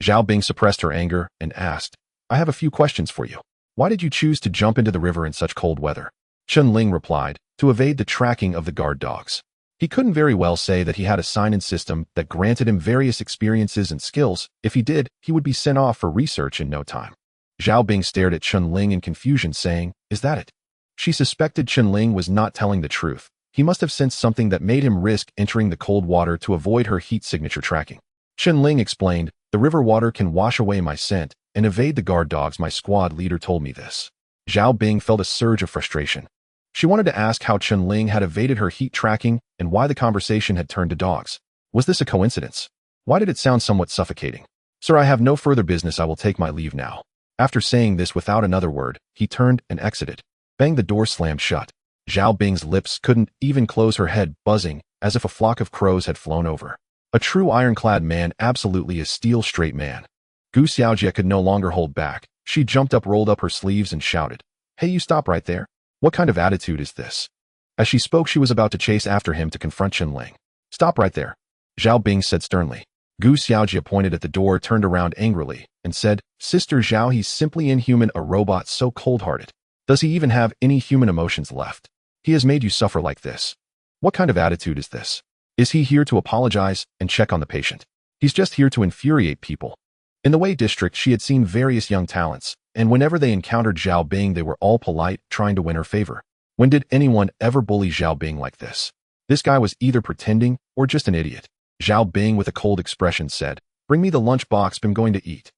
Zhao Bing suppressed her anger and asked, "I have a few questions for you. Why did you choose to jump into the river in such cold weather?" Chen Ling replied, "To evade the tracking of the guard dogs." He couldn't very well say that he had a sign-in system that granted him various experiences and skills. If he did, he would be sent off for research in no time. Zhao Bing stared at Chen Ling in confusion, saying, "Is that it?" She suspected Chen Ling was not telling the truth. He must have sensed something that made him risk entering the cold water to avoid her heat signature tracking. Chen Ling explained, "The river water can wash away my scent and evade the guard dogs. My squad leader told me this." Zhao Bing felt a surge of frustration. She wanted to ask how Chen Ling had evaded her heat tracking and why the conversation had turned to dogs. Was this a coincidence? Why did it sound somewhat suffocating? "Sir, I have no further business. I will take my leave now." After saying this without another word, he turned and exited. Bang, the door slammed shut. Zhao Bing's lips couldn't even close, her head buzzing as if a flock of crows had flown over. A true ironclad man, absolutely a steel straight man. Gu Xiaojie could no longer hold back. She jumped up, rolled up her sleeves and shouted, "Hey, you stop right there. What kind of attitude is this?" As she spoke, she was about to chase after him to confront Chen Ling. "Stop right there," Zhao Bing said sternly. Gu Xiaojie pointed at the door, turned around angrily, and said, "Sister Zhao, he's simply inhuman, a robot so cold-hearted. Does he even have any human emotions left? He has made you suffer like this. What kind of attitude is this? Is he here to apologize and check on the patient? He's just here to infuriate people." In the Wei district, she had seen various young talents, and whenever they encountered Zhao Bing, they were all polite, trying to win her favor. When did anyone ever bully Zhao Bing like this? This guy was either pretending or just an idiot. Zhao Bing, with a cold expression, said, "Bring me the lunchbox, I'm going to eat."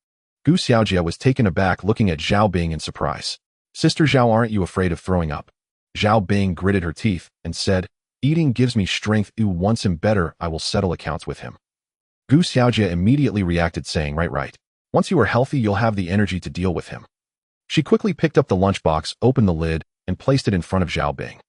Gu Xiaojie was taken aback, looking at Zhao Bing in surprise. "Sister Zhao, aren't you afraid of throwing up?" Zhao Bing gritted her teeth and said, "Eating gives me strength. Who wants him better? I will settle accounts with him." Gu Xiaojie immediately reacted, saying, Right. Once you are healthy, you'll have the energy to deal with him." She quickly picked up the lunchbox, opened the lid, and placed it in front of Zhao Bing.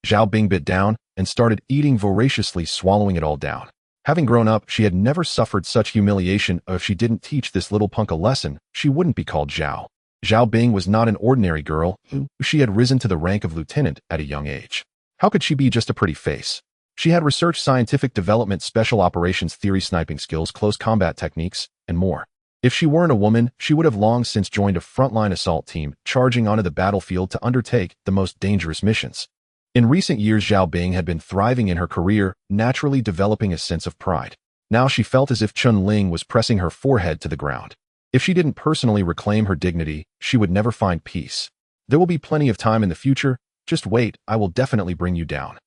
Zhao Bing bit down and started eating voraciously, swallowing it all down. Having grown up, she had never suffered such humiliation. If she didn't teach this little punk a lesson, she wouldn't be called Zhao. Zhao Bing was not an ordinary girl. She had risen to the rank of lieutenant at a young age. How could she be just a pretty face? She had research, scientific development, special operations theory, sniping skills, close combat techniques, and more. If she weren't a woman, she would have long since joined a frontline assault team, charging onto the battlefield to undertake the most dangerous missions. In recent years, Zhao Bing had been thriving in her career, naturally developing a sense of pride. Now she felt as if Chen Ling was pressing her forehead to the ground. If she didn't personally reclaim her dignity, she would never find peace. "There will be plenty of time in the future. Just wait, I will definitely bring you down."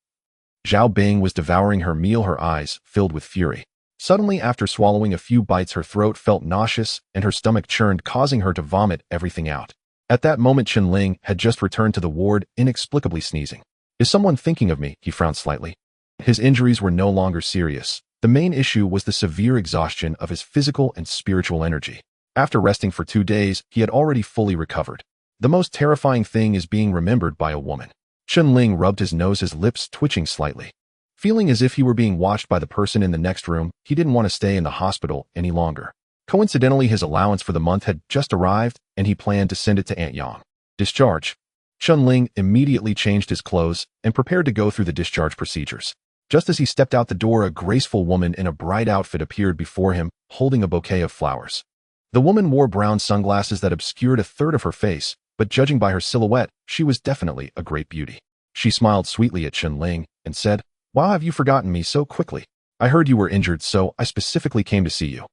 Zhao Bing was devouring her meal, her eyes filled with fury. Suddenly, after swallowing a few bites, her throat felt nauseous and her stomach churned, causing her to vomit everything out. At that moment, Chen Ling had just returned to the ward, inexplicably sneezing. "Is someone thinking of me?" He frowned slightly. His injuries were no longer serious. The main issue was the severe exhaustion of his physical and spiritual energy. After resting for 2 days, he had already fully recovered. The most terrifying thing is being remembered by a woman. Chen Ling rubbed his nose, his lips twitching slightly. Feeling as if he were being watched by the person in the next room, he didn't want to stay in the hospital any longer. Coincidentally, his allowance for the month had just arrived, and he planned to send it to Aunt Yang. Discharge. Chen Ling immediately changed his clothes and prepared to go through the discharge procedures. Just as he stepped out the door, a graceful woman in a bright outfit appeared before him, holding a bouquet of flowers. The woman wore brown sunglasses that obscured a third of her face, but judging by her silhouette, she was definitely a great beauty. She smiled sweetly at Chen Ling and said, Why have you forgotten me so quickly? I heard you were injured, so I specifically came to see you.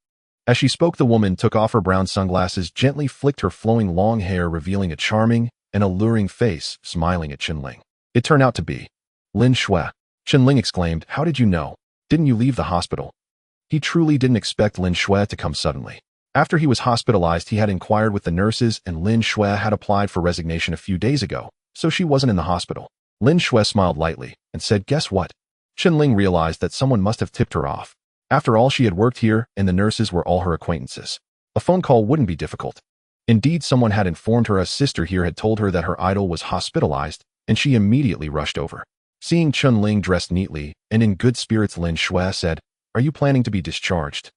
As she spoke, the woman took off her brown sunglasses, gently flicked her flowing long hair, revealing a charming and alluring face, smiling at Chen Ling. It turned out to be Lin Shui. Chen Ling exclaimed, "How did you know? Didn't you leave the hospital?" He truly didn't expect Lin Shui to come suddenly. After he was hospitalized, he had inquired with the nurses, and Lin Shui had applied for resignation a few days ago, so she wasn't in the hospital. Lin Shui smiled lightly and said, "Guess what?" Chen Ling realized that someone must have tipped her off. After all, she had worked here, and the nurses were all her acquaintances. A phone call wouldn't be difficult. Indeed, someone had informed her a sister here had told her that her idol was hospitalized, and she immediately rushed over. Seeing Chen Ling dressed neatly and in good spirits, Lin Shui said, "Are you planning to be discharged?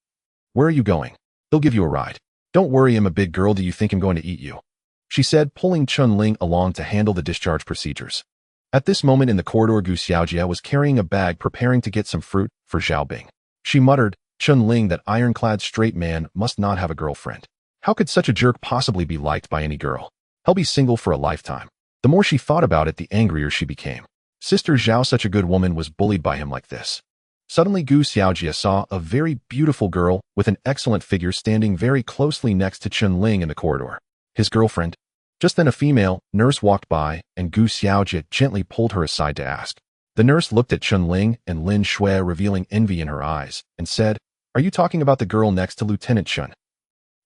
Where are you going? They'll give you a ride. Don't worry, I'm a big girl. Do you think I'm going to eat you?" she said, pulling Chen Ling along to handle the discharge procedures. At this moment in the corridor, Gu Xiaojia was carrying a bag preparing to get some fruit for Xiaobing. She muttered, "Chen Ling, that ironclad straight man, must not have a girlfriend. How could such a jerk possibly be liked by any girl? He'll be single for a lifetime." The more she thought about it, the angrier she became. Sister Zhao, such a good woman, was bullied by him like this. Suddenly, Gu Xiaojia saw a very beautiful girl with an excellent figure standing very closely next to Chen Ling in the corridor. His girlfriend? Just then a female nurse walked by, and Gu Xiaojia gently pulled her aside to ask. The nurse looked at Chen Ling and Lin Shui, revealing envy in her eyes, and said, "Are you talking about the girl next to Lieutenant Chen?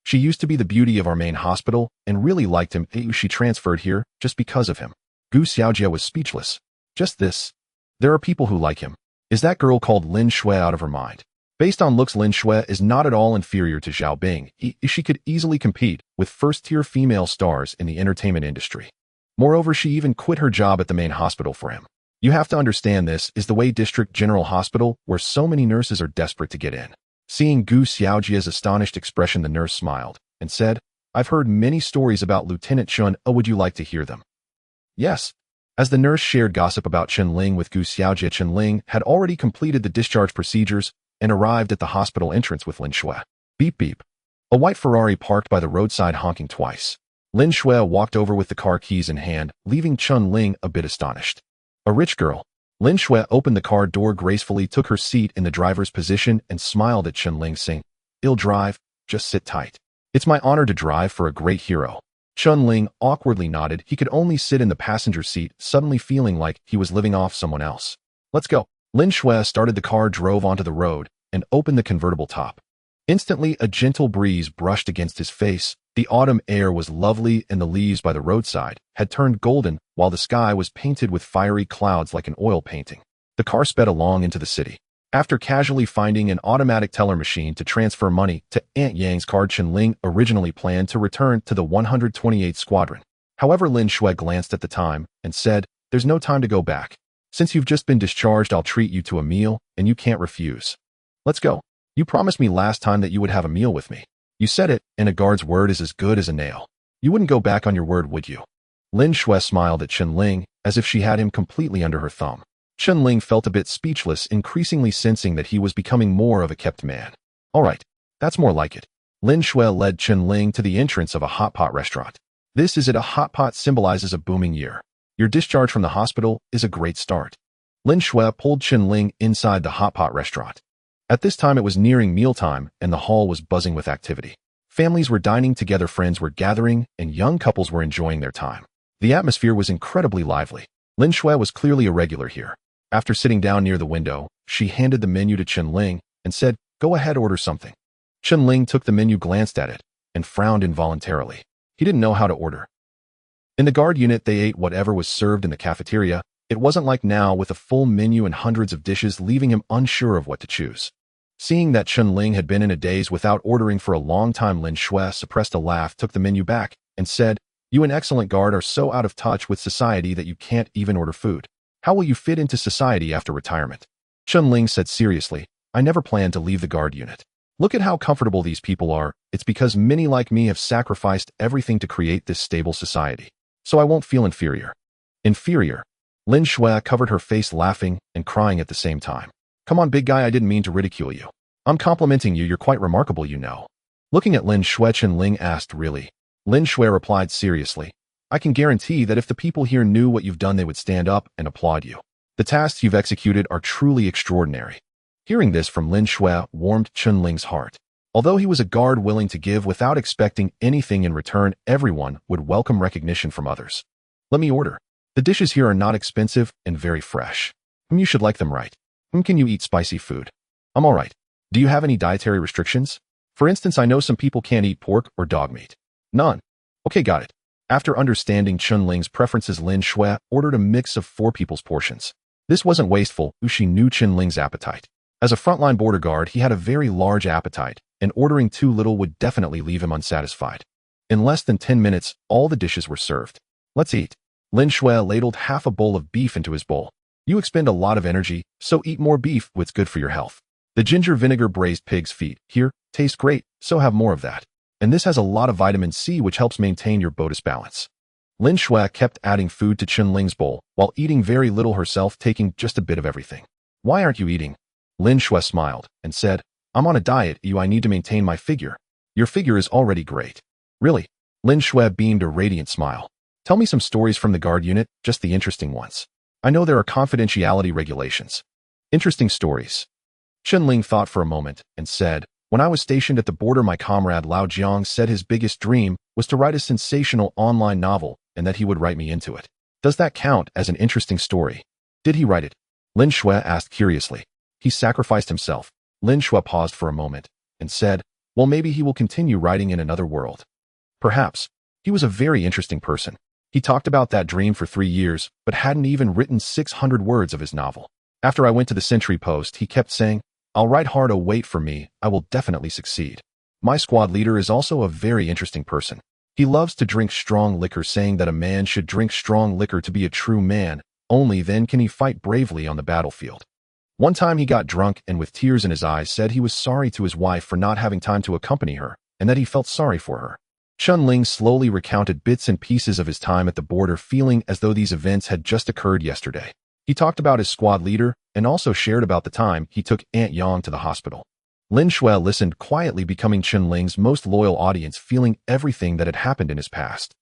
She used to be the beauty of our main hospital and really liked him. She transferred here just because of him." Gu Xiaojia was speechless. Just this. There are people who like him. Is that girl called Lin Shui out of her mind? Based on looks, Lin Shui is not at all inferior to Xiaobing. She could easily compete with first-tier female stars in the entertainment industry. Moreover, she even quit her job at the main hospital for him. You have to understand, this is the way District General Hospital, where so many nurses are desperate to get in. Seeing Gu Xiaojia's astonished expression, the nurse smiled and said, "I've heard many stories about Lieutenant Chen. Would you like to hear them?" Yes. As the nurse shared gossip about Chen Ling with Gu Xiaojia, Chen Ling had already completed the discharge procedures and arrived at the hospital entrance with Lin Shui. Beep beep. A white Ferrari parked by the roadside, honking twice. Lin Shui walked over with the car keys in hand, leaving Chen Ling a bit astonished. A rich girl. Lin Shui opened the car door gracefully, took her seat in the driver's position, and smiled at Chen Ling, saying, "I'll drive, just sit tight. It's my honor to drive for a great hero." Chen Ling awkwardly nodded. He could only sit in the passenger seat, suddenly feeling like he was living off someone else. "Let's go." Lin Shui started the car, drove onto the road, and opened the convertible top. Instantly, a gentle breeze brushed against his face. The autumn air was lovely, and the leaves by the roadside had turned golden, while the sky was painted with fiery clouds like an oil painting. The car sped along into the city. After casually finding an automatic teller machine to transfer money to Aunt Yang's card, Chen Ling originally planned to return to the 128th Squadron. However, Lin Shui glanced at the time and said, "There's no time to go back. Since you've just been discharged, I'll treat you to a meal, and you can't refuse. Let's go. You promised me last time that you would have a meal with me. You said it, and a guard's word is as good as a nail. You wouldn't go back on your word, would you?" Lin Shui smiled at Chen Ling as if she had him completely under her thumb. Chen Ling felt a bit speechless, increasingly sensing that he was becoming more of a kept man. "All right, that's more like it." Lin Shui led Chen Ling to the entrance of a hot pot restaurant. "This is it. A hot pot symbolizes a booming year. Your discharge from the hospital is a great start." Lin Shui pulled Chen Ling inside the hot pot restaurant. At this time, it was nearing mealtime, and the hall was buzzing with activity. Families were dining together, friends were gathering, and young couples were enjoying their time. The atmosphere was incredibly lively. Lin Shui was clearly a regular here. After sitting down near the window, she handed the menu to Chen Ling and said, "Go ahead, order something." Chen Ling took the menu, glanced at it, and frowned involuntarily. He didn't know how to order. In the guard unit, they ate whatever was served in the cafeteria. It wasn't like now with a full menu and hundreds of dishes, leaving him unsure of what to choose. Seeing that Chen Ling had been in a daze without ordering for a long time, Lin Shui suppressed a laugh, took the menu back, and said, "You, an excellent guard, are so out of touch with society that you can't even order food. How will you fit into society after retirement?" Chen Ling said seriously, "I never planned to leave the guard unit. Look at how comfortable these people are. It's because many like me have sacrificed everything to create this stable society. So I won't feel inferior." Inferior? Lin Shui covered her face, laughing and crying at the same time. "Come on, big guy, I didn't mean to ridicule you. I'm complimenting you. You're quite remarkable, you know." Looking at Lin Shui, Chen Ling asked, "Really?" Lin Shui replied seriously, "I can guarantee that if the people here knew what you've done, they would stand up and applaud you." The tasks you've executed are truly extraordinary. Hearing this from Lin Shui warmed Chen Ling's heart. Although he was a guard willing to give without expecting anything in return, everyone would welcome recognition from others. Let me order. The dishes here are not expensive and very fresh. You should like them, right? Can you eat spicy food? I'm all right. Do you have any dietary restrictions? For instance, I know some people can't eat pork or dog meat. None. Okay, got it. After understanding Chen Ling's preferences, Lin Shui ordered a mix of 4 people's portions. This wasn't wasteful, as she knew Chen Ling's appetite. As a frontline border guard, he had a very large appetite, and ordering too little would definitely leave him unsatisfied. In less than 10 minutes, all the dishes were served. Let's eat. Lin Shui ladled half a bowl of beef into his bowl. You expend a lot of energy, so eat more beef, it's good for your health. The ginger vinegar braised pig's feet, here, taste great, so have more of that. And this has a lot of vitamin C, which helps maintain your bodus balance. Lin Shui kept adding food to Chen Ling's bowl, while eating very little herself, taking just a bit of everything. Why aren't you eating? Lin Shui smiled and said, I'm on a diet, I need to maintain my figure. Your figure is already great. Really? Lin Shui beamed a radiant smile. Tell me some stories from the guard unit, just the interesting ones. I know there are confidentiality regulations. Interesting stories. Chen Ling thought for a moment and said, when I was stationed at the border, my comrade Lao Jiang said his biggest dream was to write a sensational online novel and that he would write me into it. Does that count as an interesting story? Did he write it? Lin Shui asked curiously. He sacrificed himself. Lin Shui paused for a moment and said, well, maybe he will continue writing in another world. Perhaps. He was a very interesting person. He talked about that dream for 3 years, but hadn't even written 600 words of his novel. After I went to the sentry post, he kept saying, I'll write hard, wait for me, I will definitely succeed. My squad leader is also a very interesting person. He loves to drink strong liquor, saying that a man should drink strong liquor to be a true man, only then can he fight bravely on the battlefield. One time he got drunk and with tears in his eyes said he was sorry to his wife for not having time to accompany her, and that he felt sorry for her. Chen Ling slowly recounted bits and pieces of his time at the border, feeling as though these events had just occurred yesterday. He talked about his squad leader and also shared about the time he took Aunt Yang to the hospital. Lin Shui listened quietly, becoming Chen Ling's most loyal audience, feeling everything that had happened in his past.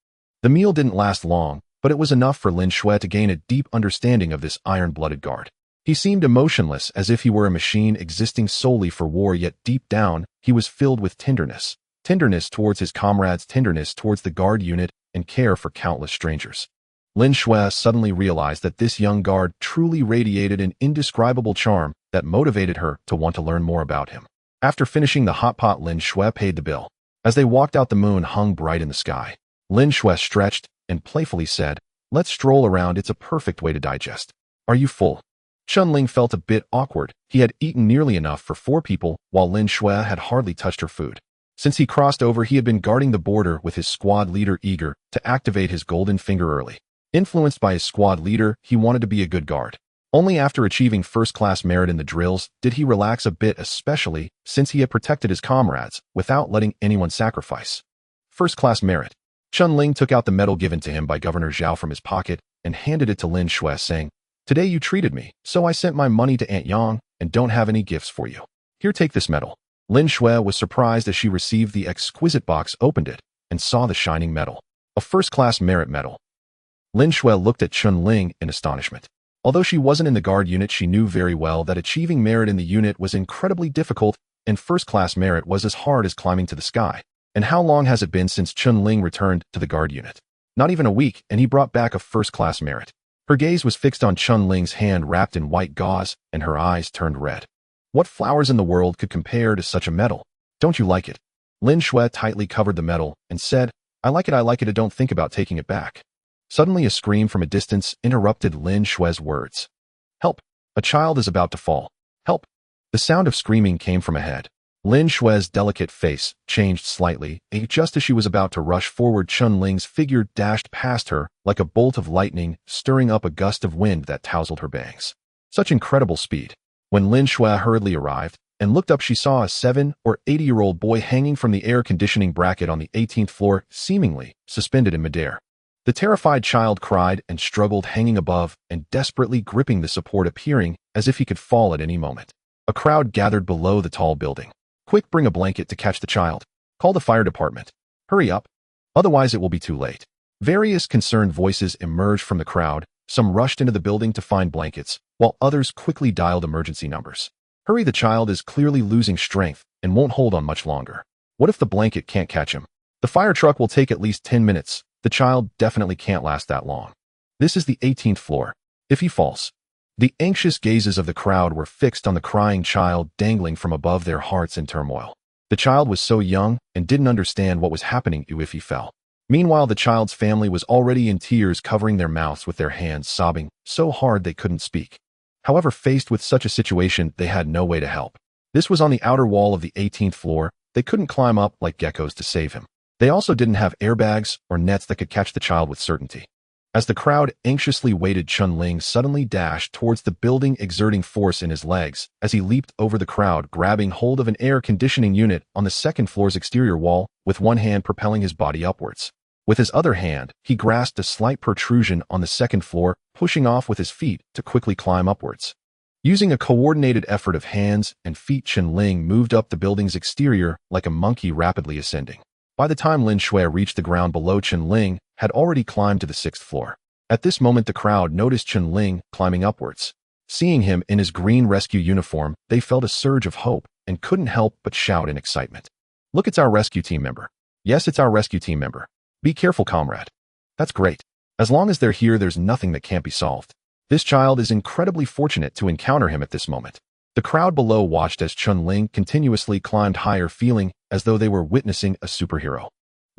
The meal didn't last long, but it was enough for Lin Shui to gain a deep understanding of this iron-blooded guard. He seemed emotionless, as if he were a machine existing solely for war, yet deep down, he was filled with tenderness. Tenderness towards his comrades, tenderness towards the guard unit, and care for countless strangers. Lin Shui suddenly realized that this young guard truly radiated an indescribable charm that motivated her to want to learn more about him. After finishing the hot pot, Lin Shui paid the bill. As they walked out, the moon hung bright in the sky. Lin Shui stretched and playfully said, let's stroll around, it's a perfect way to digest. Are you full? Chen Ling felt a bit awkward. He had eaten nearly enough for 4 people, while Lin Shui had hardly touched her food. Since he crossed over, he had been guarding the border with his squad leader, eager to activate his golden finger early. Influenced by his squad leader, he wanted to be a good guard. Only after achieving first-class merit in the drills did he relax a bit, especially since he had protected his comrades without letting anyone sacrifice. First-class merit. Chen Ling took out the medal given to him by Governor Zhao from his pocket and handed it to Lin Shui, saying, today you treated me, so I sent my money to Aunt Yang and don't have any gifts for you. Here, take this medal. Lin Shui was surprised as she received the exquisite box, opened it, and saw the shining medal. A first-class merit medal. Lin Shui looked at Chen Ling in astonishment. Although she wasn't in the guard unit, she knew very well that achieving merit in the unit was incredibly difficult, and first-class merit was as hard as climbing to the sky. And how long has it been since Chen Ling returned to the guard unit? Not even a week, and he brought back a first-class merit. Her gaze was fixed on Chen Ling's hand wrapped in white gauze, and her eyes turned red. What flowers in the world could compare to such a medal? Don't you like it? Lin Shui tightly covered the medal and said, I like it, don't think about taking it back. Suddenly a scream from a distance interrupted Lin Shui's words. Help! A child is about to fall. Help! The sound of screaming came from ahead. Lin Shui's delicate face changed slightly, and just as she was about to rush forward, Chen Ling's figure dashed past her like a bolt of lightning, stirring up a gust of wind that tousled her bangs. Such incredible speed. When Lin Shui hurriedly arrived and looked up, she saw a 7 or 8-year-old boy hanging from the air conditioning bracket on the 18th floor, seemingly suspended in midair. The terrified child cried and struggled, hanging above and desperately gripping the support, appearing as if he could fall at any moment. A crowd gathered below the tall building. Quick, bring a blanket to catch the child. Call the fire department. Hurry up. Otherwise it will be too late. Various concerned voices emerged from the crowd, Some rushed into the building to find blankets, while others quickly dialed emergency numbers. Hurry, the child is clearly losing strength and won't hold on much longer. What if the blanket can't catch him? The fire truck will take at least 10 minutes. The child definitely can't last that long. This is the 18th floor. If he falls. The anxious gazes of the crowd were fixed on the crying child dangling from above, their hearts in turmoil. The child was so young and didn't understand what was happening if he fell. Meanwhile, the child's family was already in tears, covering their mouths with their hands, sobbing so hard they couldn't speak. However, faced with such a situation, they had no way to help. This was on the outer wall of the 18th floor. They couldn't climb up like geckos to save him. They also didn't have airbags or nets that could catch the child with certainty. As the crowd anxiously waited, Chen Ling suddenly dashed towards the building, exerting force in his legs as he leaped over the crowd, grabbing hold of an air conditioning unit on the second floor's exterior wall, with one hand propelling his body upwards. With his other hand, he grasped a slight protrusion on the second floor, pushing off with his feet to quickly climb upwards. Using a coordinated effort of hands and feet, Chen Ling moved up the building's exterior like a monkey, rapidly ascending. By the time Lin Shui reached the ground below, Chen Ling had already climbed to the 6th floor. At this moment, the crowd noticed Chen Ling climbing upwards. Seeing him in his green rescue uniform, they felt a surge of hope and couldn't help but shout in excitement. Look, it's our rescue team member. Yes, it's our rescue team member. Be careful, comrade. That's great. As long as they're here, there's nothing that can't be solved. This child is incredibly fortunate to encounter him at this moment. The crowd below watched as Chen Ling continuously climbed higher, feeling as though they were witnessing a superhero.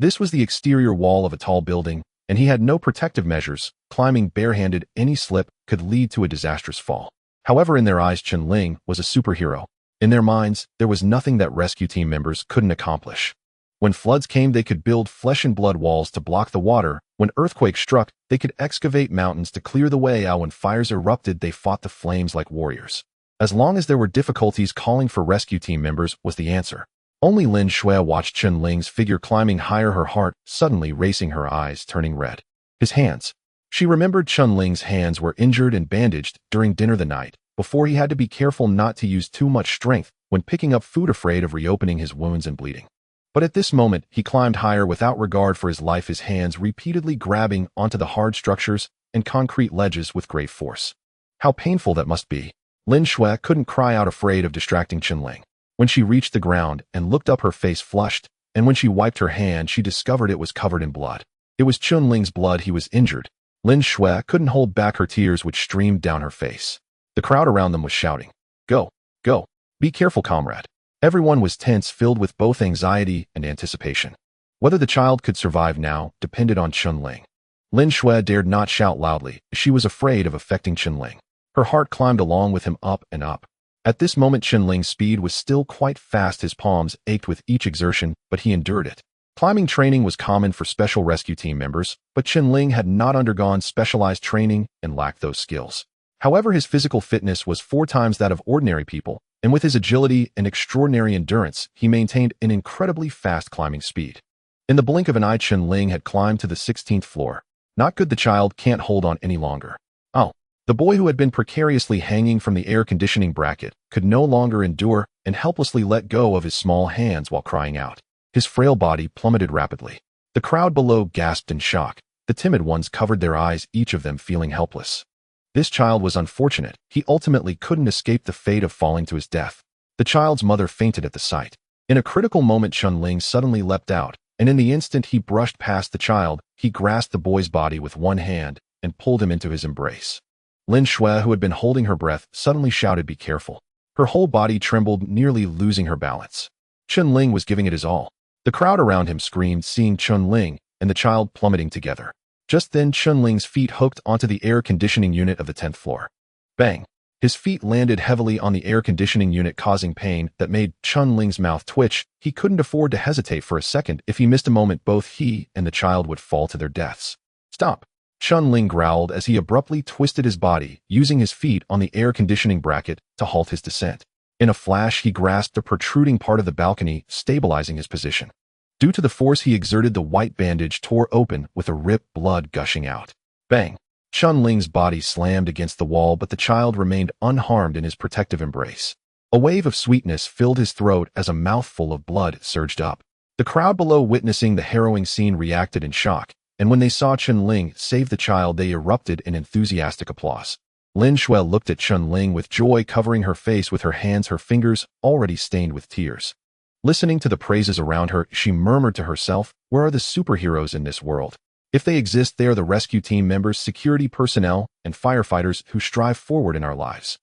This was the exterior wall of a tall building, and he had no protective measures. Climbing barehanded, any slip could lead to a disastrous fall. However, in their eyes, Chen Ling was a superhero. In their minds, there was nothing that rescue team members couldn't accomplish. When floods came, they could build flesh and blood walls to block the water. When earthquakes struck, they could excavate mountains to clear the way out. When fires erupted, they fought the flames like warriors. As long as there were difficulties, calling for rescue team members was the answer. Only Lin Shui watched Chen Ling's figure climbing higher, her heart suddenly racing, her eyes turning red. His hands. She remembered Chen Ling's hands were injured and bandaged during dinner the night before. He had to be careful not to use too much strength when picking up food, afraid of reopening his wounds and bleeding. But at this moment, he climbed higher without regard for his life, his hands repeatedly grabbing onto the hard structures and concrete ledges with great force. How painful that must be. Lin Shui couldn't cry out, afraid of distracting Chen Ling. When she reached the ground and looked up, her face flushed, and when she wiped her hand, she discovered it was covered in blood. It was Chen Ling's blood. He was injured. Lin Shui couldn't hold back her tears, which streamed down her face. The crowd around them was shouting, "Go, go, be careful, comrade." Everyone was tense, filled with both anxiety and anticipation. Whether the child could survive now depended on Chen Ling. Lin Shui dared not shout loudly. She was afraid of affecting Chen Ling. Her heart climbed along with him, up and up. At this moment, Chen Ling's speed was still quite fast. His palms ached with each exertion, but he endured it. Climbing training was common for special rescue team members, but Chen Ling had not undergone specialized training and lacked those skills. However, his physical fitness was 4 times that of ordinary people, and with his agility and extraordinary endurance, he maintained an incredibly fast climbing speed. In the blink of an eye, Chen Ling had climbed to the 16th floor. Not good, the child can't hold on any longer. Oh. The boy, who had been precariously hanging from the air conditioning bracket, could no longer endure and helplessly let go of his small hands while crying out. His frail body plummeted rapidly. The crowd below gasped in shock. The timid ones covered their eyes, each of them feeling helpless. This child was unfortunate. He ultimately couldn't escape the fate of falling to his death. The child's mother fainted at the sight. In a critical moment, Chen Ling suddenly leapt out, and in the instant he brushed past the child, he grasped the boy's body with one hand and pulled him into his embrace. Lin Shui, who had been holding her breath, suddenly shouted, "Be careful." Her whole body trembled, nearly losing her balance. Chen Ling was giving it his all. The crowd around him screamed, seeing Chen Ling and the child plummeting together. Just then, Chen Ling's feet hooked onto the air conditioning unit of the 10th floor. Bang! His feet landed heavily on the air conditioning unit, causing pain that made Chen Ling's mouth twitch. He couldn't afford to hesitate for a second. If he missed a moment, both he and the child would fall to their deaths. "Stop!" Chen Ling growled as he abruptly twisted his body, using his feet on the air conditioning bracket to halt his descent. In a flash, he grasped a protruding part of the balcony, stabilizing his position. Due to the force he exerted, the white bandage tore open with a rip, blood gushing out. Bang! Chen Ling's body slammed against the wall, but the child remained unharmed in his protective embrace. A wave of sweetness filled his throat as a mouthful of blood surged up. The crowd below, witnessing the harrowing scene, reacted in shock, and when they saw Chen Ling save the child, they erupted in enthusiastic applause. Lin Shui looked at Chen Ling with joy, covering her face with her hands, her fingers already stained with tears. Listening to the praises around her, she murmured to herself, "Where are the superheroes in this world? If they exist, they are the rescue team members, security personnel, and firefighters who strive forward in our lives."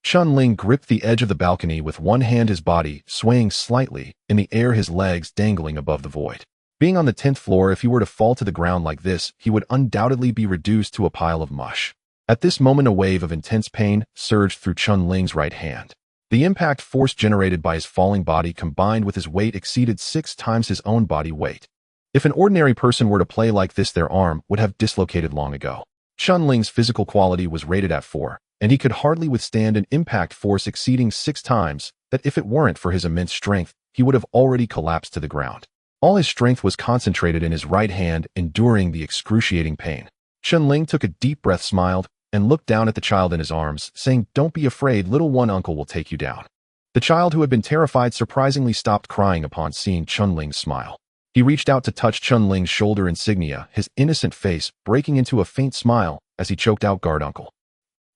Chen Ling gripped the edge of the balcony with one hand, his body swaying slightly in the air, his legs dangling above the void. Being on the 10th floor, if he were to fall to the ground like this, he would undoubtedly be reduced to a pile of mush. At this moment, a wave of intense pain surged through Chen Ling's right hand. The impact force generated by his falling body combined with his weight exceeded 6 times his own body weight. If an ordinary person were to play like this, their arm would have dislocated long ago. Chen Ling's physical quality was rated at 4, and he could hardly withstand an impact force exceeding 6 times that. If it weren't for his immense strength, he would have already collapsed to the ground. All his strength was concentrated in his right hand, enduring the excruciating pain. Chen Ling took a deep breath, smiled, and looked down at the child in his arms, saying, "Don't be afraid, little one, uncle will take you down." The child, who had been terrified, surprisingly stopped crying upon seeing Chen Ling's smile. He reached out to touch Chen Ling's shoulder insignia, his innocent face breaking into a faint smile as he choked out, "Guard, uncle.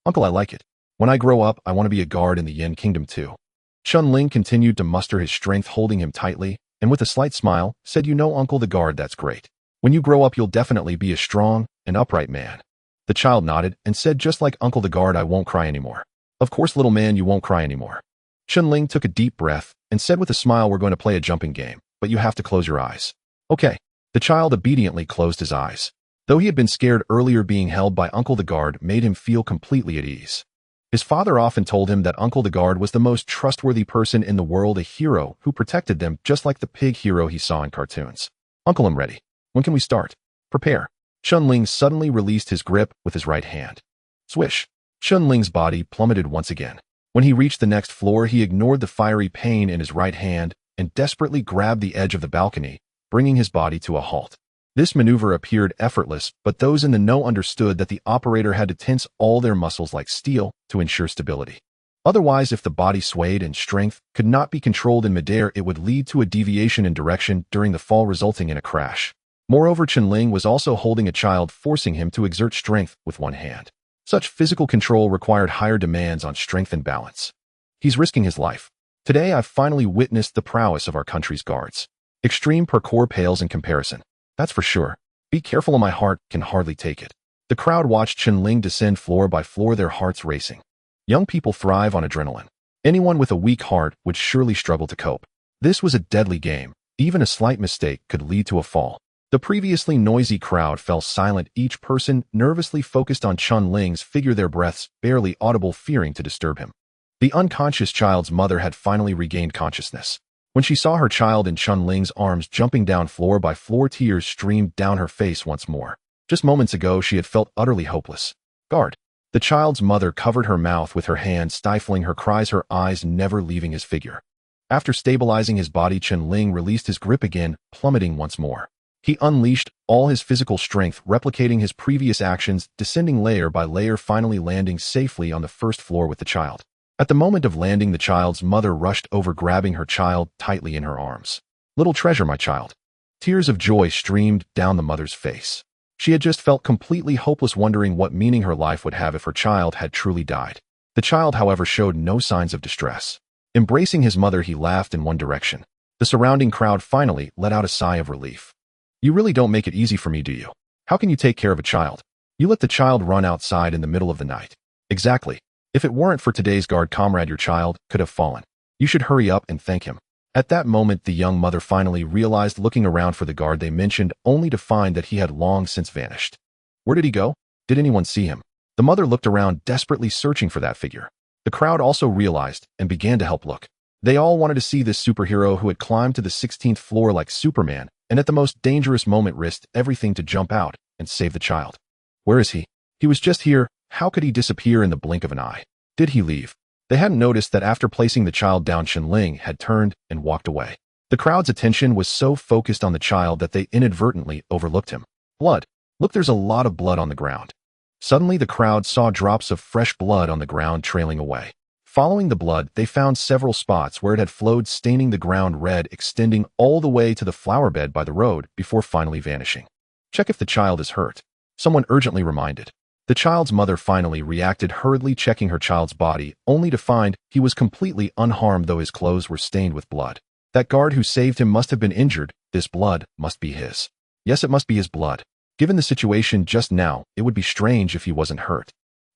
Uncle, I like it. When I grow up, I want to be a guard in the Yin Kingdom too." Chen Ling continued to muster his strength, holding him tightly, and with a slight smile, said, "You know, uncle, the guard, that's great. When you grow up, you'll definitely be a strong and upright man." The child nodded and said, "Just like Uncle the guard, I won't cry anymore." "Of course, little man, you won't cry anymore." Chen Ling took a deep breath and said with a smile, "We're going to play a jumping game, but you have to close your eyes." "Okay." The child obediently closed his eyes. Though he had been scared earlier, being held by Uncle the guard made him feel completely at ease. His father often told him that Uncle the guard was the most trustworthy person in the world, a hero who protected them just like the pig hero he saw in cartoons. "Uncle, I'm ready. When can we start?" "Prepare." Chen Ling suddenly released his grip with his right hand. Swish! Chen Ling's body plummeted once again. When he reached the next floor, he ignored the fiery pain in his right hand and desperately grabbed the edge of the balcony, bringing his body to a halt. This maneuver appeared effortless, but those in the know understood that the operator had to tense all their muscles like steel to ensure stability. Otherwise, if the body swayed and strength could not be controlled in midair, it would lead to a deviation in direction during the fall, resulting in a crash. Moreover, Chen Ling was also holding a child, forcing him to exert strength with one hand. Such physical control required higher demands on strength and balance. He's risking his life. Today, I've finally witnessed the prowess of our country's guards. Extreme parkour pales in comparison. That's for sure. Be careful, my heart can hardly take it. The crowd watched Chen Ling descend floor by floor, their hearts racing. Young people thrive on adrenaline. Anyone with a weak heart would surely struggle to cope. This was a deadly game. Even a slight mistake could lead to a fall. The previously noisy crowd fell silent, each person nervously focused on Chen Ling's figure, their breaths barely audible, fearing to disturb him. The unconscious child's mother had finally regained consciousness. When she saw her child in Chen Ling's arms jumping down floor by floor, tears streamed down her face once more. Just moments ago, she had felt utterly hopeless. "Guard." The child's mother covered her mouth with her hand, stifling her cries, her eyes never leaving his figure. After stabilizing his body, Chen Ling released his grip again, plummeting once more. He unleashed all his physical strength, replicating his previous actions, descending layer by layer, finally landing safely on the first floor with the child. At the moment of landing, the child's mother rushed over, grabbing her child tightly in her arms. "Little treasure, my child." Tears of joy streamed down the mother's face. She had just felt completely hopeless, wondering what meaning her life would have if her child had truly died. The child, however, showed no signs of distress. Embracing his mother, he laughed in one direction. The surrounding crowd finally let out a sigh of relief. "You really don't make it easy for me, do you? How can you take care of a child? You let the child run outside in the middle of the night." "Exactly. If it weren't for today's guard comrade, your child could have fallen. You should hurry up and thank him." At that moment, the young mother finally realized, looking around for the guard they mentioned, only to find that he had long since vanished. Where did he go? Did anyone see him? The mother looked around, desperately searching for that figure. The crowd also realized and began to help look. They all wanted to see this superhero who had climbed to the 16th floor like Superman, and at the most dangerous moment risked everything to jump out and save the child. Where is he? He was just here. How could he disappear in the blink of an eye? Did he leave? They hadn't noticed that after placing the child down, Chen Ling had turned and walked away. The crowd's attention was so focused on the child that they inadvertently overlooked him. Blood. Look, there's a lot of blood on the ground. Suddenly, the crowd saw drops of fresh blood on the ground trailing away. Following the blood, they found several spots where it had flowed, staining the ground red, extending all the way to the flower bed by the road before finally vanishing. Check if the child is hurt. Someone urgently reminded. The child's mother finally reacted, hurriedly checking her child's body, only to find he was completely unharmed, though his clothes were stained with blood. That guard who saved him must have been injured. This blood must be his. Yes, it must be his blood. Given the situation just now, it would be strange if he wasn't hurt.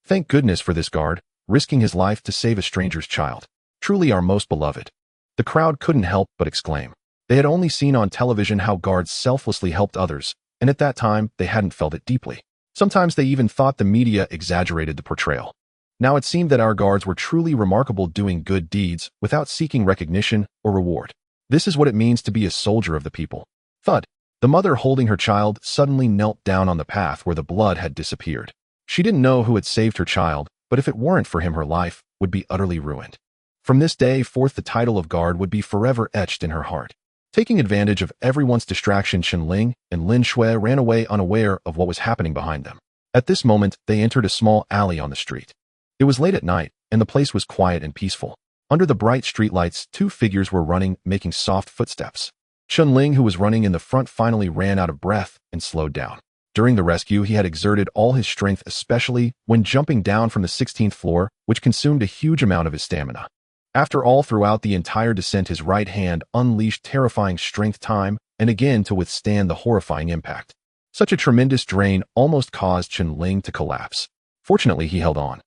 Thank goodness for this guard, risking his life to save a stranger's child. Truly our most beloved. The crowd couldn't help but exclaim. They had only seen on television how guards selflessly helped others, and at that time they hadn't felt it deeply. Sometimes they even thought the media exaggerated the portrayal. Now it seemed that our guards were truly remarkable, doing good deeds without seeking recognition or reward. This is what it means to be a soldier of the people. Thud. The mother holding her child suddenly knelt down on the path where the blood had disappeared. She didn't know who had saved her child, but if it weren't for him, her life would be utterly ruined. From this day forth, the title of guard would be forever etched in her heart. Taking advantage of everyone's distraction, Chen Ling and Lin Shui ran away, unaware of what was happening behind them. At this moment, they entered a small alley on the street. It was late at night, and the place was quiet and peaceful. Under the bright streetlights, two figures were running, making soft footsteps. Chen Ling, who was running in the front, finally ran out of breath and slowed down. During the rescue, he had exerted all his strength, especially when jumping down from the 16th floor, which consumed a huge amount of his stamina. After all, throughout the entire descent, his right hand unleashed terrifying strength time and again to withstand the horrifying impact. Such a tremendous drain almost caused Chen Ling to collapse. Fortunately, he held on.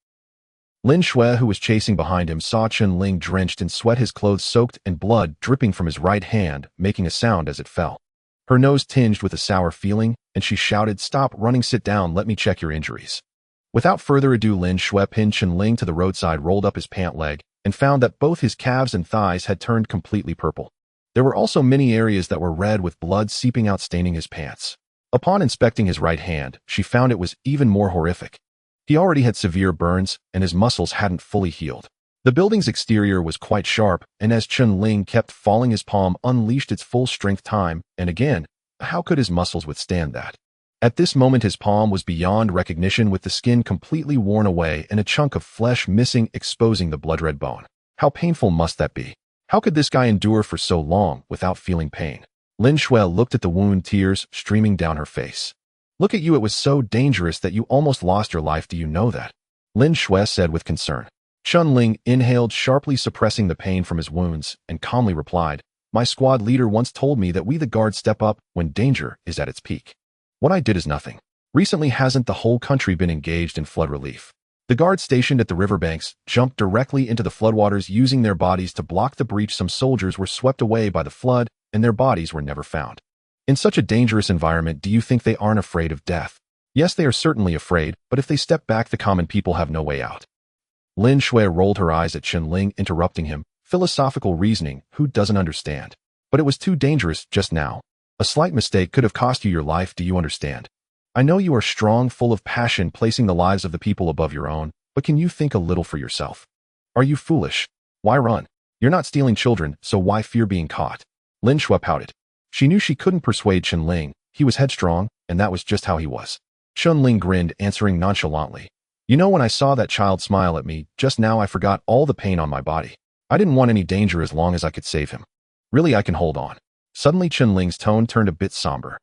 Lin Shui, who was chasing behind him, saw Chen Ling drenched in sweat, his clothes soaked and blood dripping from his right hand, making a sound as it fell. Her nose tinged with a sour feeling, and she shouted, "Stop running, sit down, let me check your injuries." Without further ado, Lin Shui pinned Chen Ling to the roadside, rolled up his pant leg, and found that both his calves and thighs had turned completely purple. There were also many areas that were red with blood seeping out, staining his pants. Upon inspecting his right hand, she found it was even more horrific. He already had severe burns, and his muscles hadn't fully healed. The building's exterior was quite sharp, and as Chen Ling kept falling, his palm unleashed its full strength time, and again, how could his muscles withstand that? At this moment, his palm was beyond recognition, with the skin completely worn away and a chunk of flesh missing, exposing the blood-red bone. How painful must that be? How could this guy endure for so long without feeling pain? Lin Shui looked at the wound, tears streaming down her face. "Look at you, it was so dangerous that you almost lost your life, do you know that?" Lin Shui said with concern. Chen Ling inhaled sharply, suppressing the pain from his wounds, and calmly replied, "My squad leader once told me that we the guards step up when danger is at its peak. What I did is nothing. Recently, hasn't the whole country been engaged in flood relief? The guards stationed at the riverbanks jumped directly into the floodwaters, using their bodies to block the breach. Some soldiers were swept away by the flood, and their bodies were never found. In such a dangerous environment, do you think they aren't afraid of death? Yes, they are certainly afraid, but if they step back, the common people have no way out." Lin Shui rolled her eyes at Chen Ling, interrupting him. Philosophical reasoning, who doesn't understand? But it was too dangerous just now. A slight mistake could have cost you your life, do you understand? I know you are strong, full of passion, placing the lives of the people above your own, but can you think a little for yourself? Are you foolish? Why run? You're not stealing children, so why fear being caught? Lin Shui pouted. She knew she couldn't persuade Chen Ling. He was headstrong, and that was just how he was. Chen Ling grinned, answering nonchalantly. "You know, when I saw that child smile at me just now, I forgot all the pain on my body. I didn't want any danger as long as I could save him. Really, I can hold on." Suddenly, Chen Ling's tone turned a bit somber.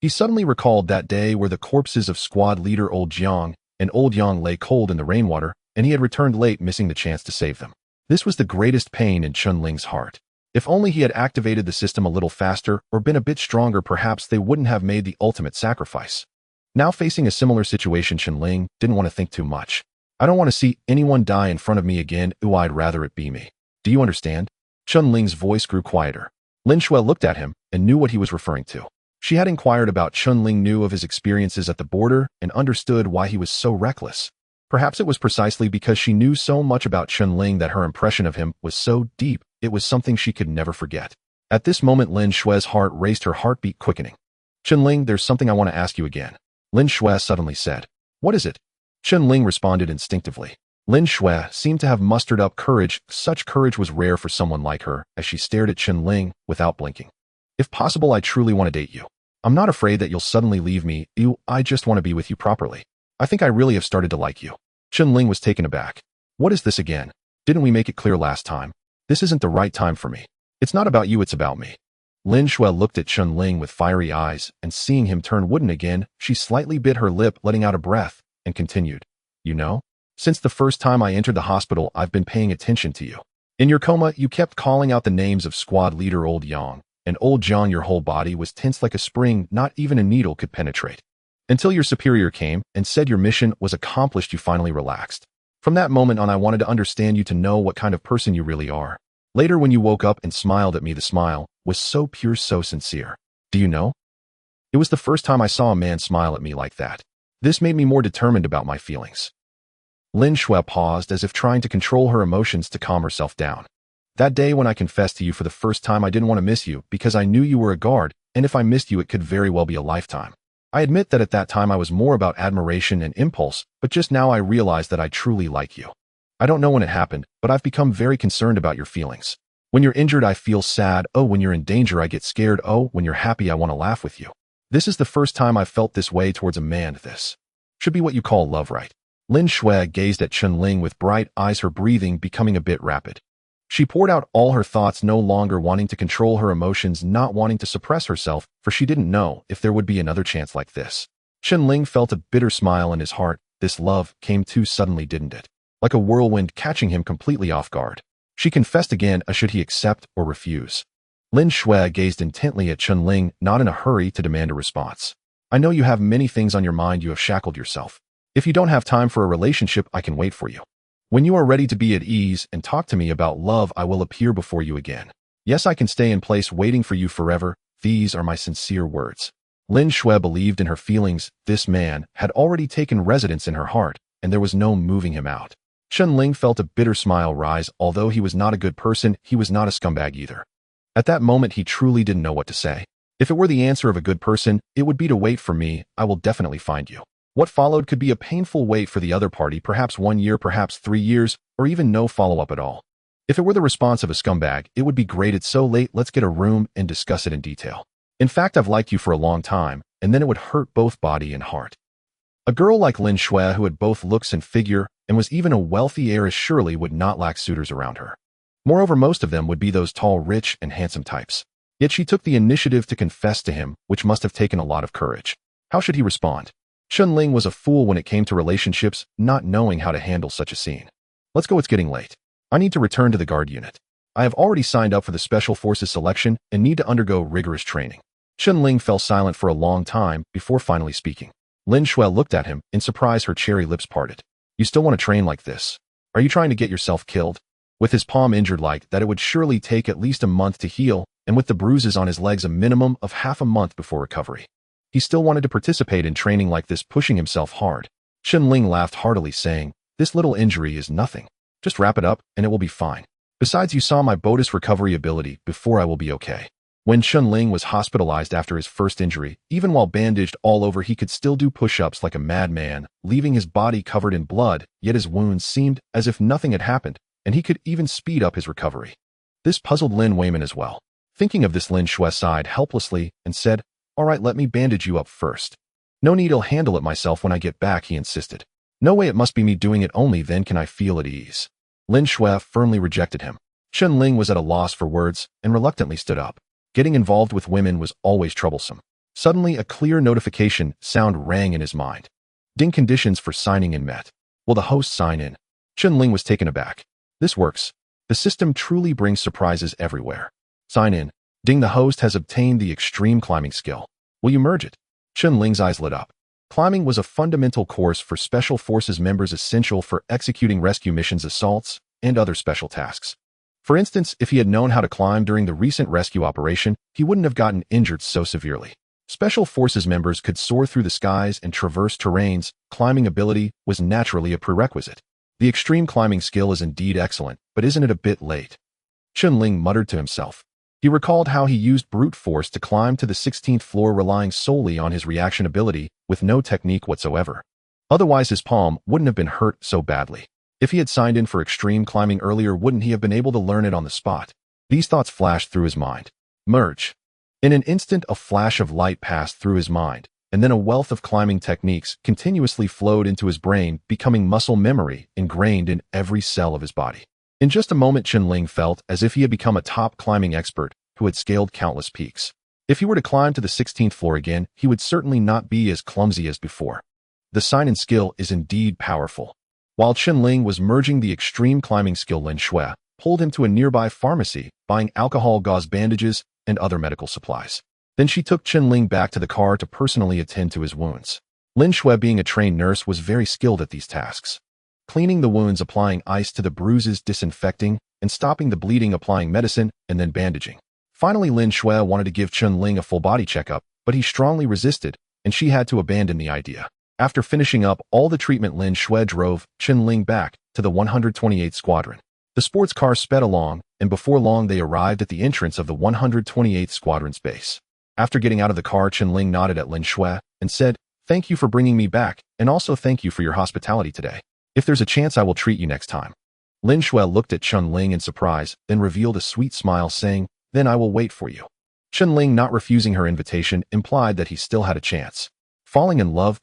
He suddenly recalled that day where the corpses of squad leader Old Jiang and Old Yang lay cold in the rainwater, and he had returned late, missing the chance to save them. This was the greatest pain in Chen Ling's heart. If only he had activated the system a little faster or been a bit stronger, perhaps they wouldn't have made the ultimate sacrifice. Now facing a similar situation, Chen Ling didn't want to think too much. "I don't want to see anyone die in front of me again. I'd rather it be me. Do you understand?" Chen Ling's voice grew quieter. Lin Shui looked at him and knew what he was referring to. She had inquired about Chen Ling, knew of his experiences at the border, and understood why he was so reckless. Perhaps it was precisely because she knew so much about Chen Ling that her impression of him was so deep, it was something she could never forget. At this moment, Lin Shui's heart raced, her heartbeat quickening. "Chen Ling, there's something I want to ask you again," Lin Shui suddenly said. "What is it?" Chen Ling responded instinctively. Lin Shui seemed to have mustered up courage. Such courage was rare for someone like her, as she stared at Chen Ling without blinking. "If possible, I truly want to date you. I'm not afraid that you'll suddenly leave me. I just want to be with you properly. I think I really have started to like you." Chen Ling was taken aback. "What is this again? Didn't we make it clear last time? This isn't the right time for me. It's not about you, it's about me." Lin Shui looked at Chen Ling with fiery eyes, and seeing him turn wooden again, she slightly bit her lip, letting out a breath, and continued. You know? Since the first time I entered the hospital, I've been paying attention to you. In your coma, you kept calling out the names of squad leader Old Yang, and Old Jiang, your whole body was tense like a spring not even a needle could penetrate. Until your superior came and said your mission was accomplished, you finally relaxed. From that moment on, I wanted to understand you, to know what kind of person you really are. Later, when you woke up and smiled at me, the smile was so pure, so sincere. Do you know? It was the first time I saw a man smile at me like that. This made me more determined about my feelings. Lin Shui paused, as if trying to control her emotions to calm herself down. That day when I confessed to you for the first time, I didn't want to miss you because I knew you were a guard, and if I missed you, it could very well be a lifetime. I admit that at that time I was more about admiration and impulse, but just now I realized that I truly like you. I don't know when it happened, but I've become very concerned about your feelings. When you're injured, I feel sad. Oh, when you're in danger, I get scared. Oh, when you're happy, I want to laugh with you. This is the first time I've felt this way towards a man. This should be what you call love, right? Lin Shui gazed at Chen Ling with bright eyes, her breathing becoming a bit rapid. She poured out all her thoughts, no longer wanting to control her emotions, not wanting to suppress herself, for she didn't know if there would be another chance like this. Chen Ling felt a bitter smile in his heart. This love came too suddenly, didn't it? Like a whirlwind, catching him completely off guard. She confessed again. Should he accept or refuse? Lin Shui gazed intently at Chen Ling, not in a hurry to demand a response. I know you have many things on your mind. You have shackled yourself. If you don't have time for a relationship, I can wait for you. When you are ready to be at ease and talk to me about love, I will appear before you again. Yes, I can stay in place waiting for you forever. These are my sincere words. Lin Shui believed in her feelings. This man had already taken residence in her heart, and there was no moving him out. Chen Ling felt a bitter smile rise. Although he was not a good person, he was not a scumbag either. At that moment, he truly didn't know what to say. If it were the answer of a good person, it would be to wait for me. I will definitely find you. What followed could be a painful wait for the other party, perhaps 1 year, perhaps 3 years, or even no follow-up at all. If it were the response of a scumbag, it would be great. It's so late, let's get a room and discuss it in detail. In fact, I've liked you for a long time, and then it would hurt both body and heart. A girl like Lin Shui, who had both looks and figure, and was even a wealthy heiress, surely would not lack suitors around her. Moreover, most of them would be those tall, rich, and handsome types. Yet she took the initiative to confess to him, which must have taken a lot of courage. How should he respond? Chen Ling was a fool when it came to relationships, not knowing how to handle such a scene. Let's go, it's getting late. I need to return to the guard unit. I have already signed up for the Special Forces selection and need to undergo rigorous training. Chen Ling fell silent for a long time before finally speaking. Lin Shui looked at him. In surprise, her cherry lips parted. You still want to train like this? Are you trying to get yourself killed? With his palm injured like that, it would surely take at least a month to heal, and with the bruises on his legs, a minimum of half a month before recovery. He still wanted to participate in training like this, pushing himself hard. Chen Ling laughed heartily, saying, this little injury is nothing. Just wrap it up, and it will be fine. Besides, you saw my bonus recovery ability before. I will be okay. When Chen Ling was hospitalized after his first injury, even while bandaged all over, he could still do push-ups like a madman, leaving his body covered in blood, yet his wounds seemed as if nothing had happened, and he could even speed up his recovery. This puzzled Lin Weiman as well. Thinking of this, Lin Shui sighed helplessly and said, all right, let me bandage you up first. No need, I'll handle it myself when I get back, he insisted. No way, it must be me doing it, only then can I feel at ease. Lin Shui firmly rejected him. Chen Ling was at a loss for words and reluctantly stood up. Getting involved with women was always troublesome. Suddenly, a clear notification sound rang in his mind. Ding, conditions for signing in met. Will the host sign in? Chen Ling was taken aback. This works. The system truly brings surprises everywhere. Sign in. Ding, the host has obtained the extreme climbing skill. Will you merge it? Chen Ling's eyes lit up. Climbing was a fundamental course for Special Forces members, essential for executing rescue missions, assaults, and other special tasks. For instance, if he had known how to climb during the recent rescue operation, he wouldn't have gotten injured so severely. Special Forces members could soar through the skies and traverse terrains. Climbing ability was naturally a prerequisite. The extreme climbing skill is indeed excellent, but isn't it a bit late? Chen Ling muttered to himself. He recalled how he used brute force to climb to the 16th floor, relying solely on his reaction ability, with no technique whatsoever. Otherwise, his palm wouldn't have been hurt so badly. If he had signed in for extreme climbing earlier, wouldn't he have been able to learn it on the spot? These thoughts flashed through his mind. Merge. In an instant, a flash of light passed through his mind, and then a wealth of climbing techniques continuously flowed into his brain, becoming muscle memory ingrained in every cell of his body. In just a moment, Chen Ling felt as if he had become a top climbing expert, who had scaled countless peaks. If he were to climb to the 16th floor again, he would certainly not be as clumsy as before. The sign and skill is indeed powerful. While Chen Ling was merging the extreme climbing skill, Lin Shui pulled him to a nearby pharmacy, buying alcohol, gauze, bandages, and other medical supplies. Then she took Chen Ling back to the car to personally attend to his wounds. Lin Shui, being a trained nurse, was very skilled at these tasks. Cleaning the wounds, applying ice to the bruises, disinfecting, and stopping the bleeding, applying medicine, and then bandaging. Finally, Lin Shui wanted to give Chen Ling a full-body checkup, but he strongly resisted, and she had to abandon the idea. After finishing up all the treatment, Lin Shui drove Chen Ling back to the 128th Squadron. The sports car sped along, and before long they arrived at the entrance of the 128th Squadron's base. After getting out of the car, Chen Ling nodded at Lin Shui and said, "Thank you for bringing me back, and also thank you for your hospitality today. If there's a chance, I will treat you next time." Lin Shui looked at Chen Ling in surprise, then revealed a sweet smile, saying, "Then I will wait for you." Chen Ling, not refusing her invitation, implied that he still had a chance. Falling in love.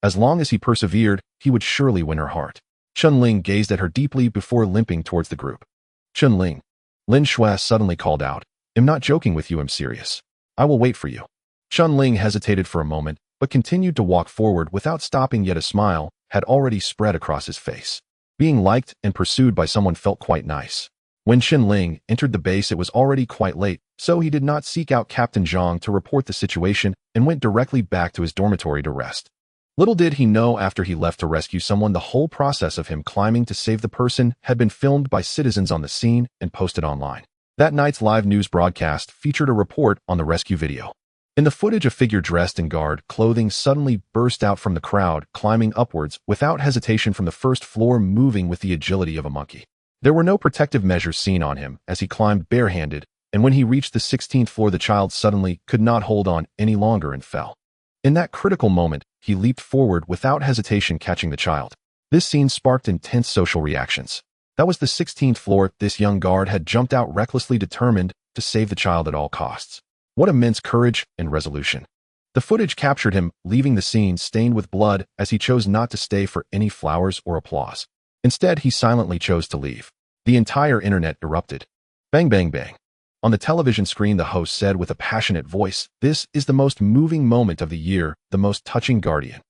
As long as he persevered, he would surely win her heart. Chen Ling gazed at her deeply before limping towards the group. "Chen Ling," Lin Shui suddenly called out, "I'm not joking with you, I'm serious. I will wait for you." Chen Ling hesitated for a moment, but continued to walk forward without stopping, yet a smile had already spread across his face. Being liked and pursued by someone felt quite nice. When Chen Ling entered the base, it was already quite late, so he did not seek out Captain Zhang to report the situation and went directly back to his dormitory to rest. Little did he know, after he left to rescue someone, the whole process of him climbing to save the person had been filmed by citizens on the scene and posted online. That night's live news broadcast featured a report on the rescue video. In the footage, a figure dressed in guard clothing suddenly burst out from the crowd, climbing upwards without hesitation from the first floor, moving with the agility of a monkey. There were no protective measures seen on him as he climbed barehanded, and when he reached the 16th floor, the child suddenly could not hold on any longer and fell. In that critical moment, he leaped forward without hesitation, catching the child. This scene sparked intense social reactions. That was the 16th floor. This young guard had jumped out recklessly, determined to save the child at all costs. What immense courage and resolution. The footage captured him leaving the scene stained with blood, as he chose not to stay for any flowers or applause. Instead, he silently chose to leave. The entire internet erupted. Bang, bang, bang. On the television screen, the host said with a passionate voice, "This is the most moving moment of the year, the most touching guardian.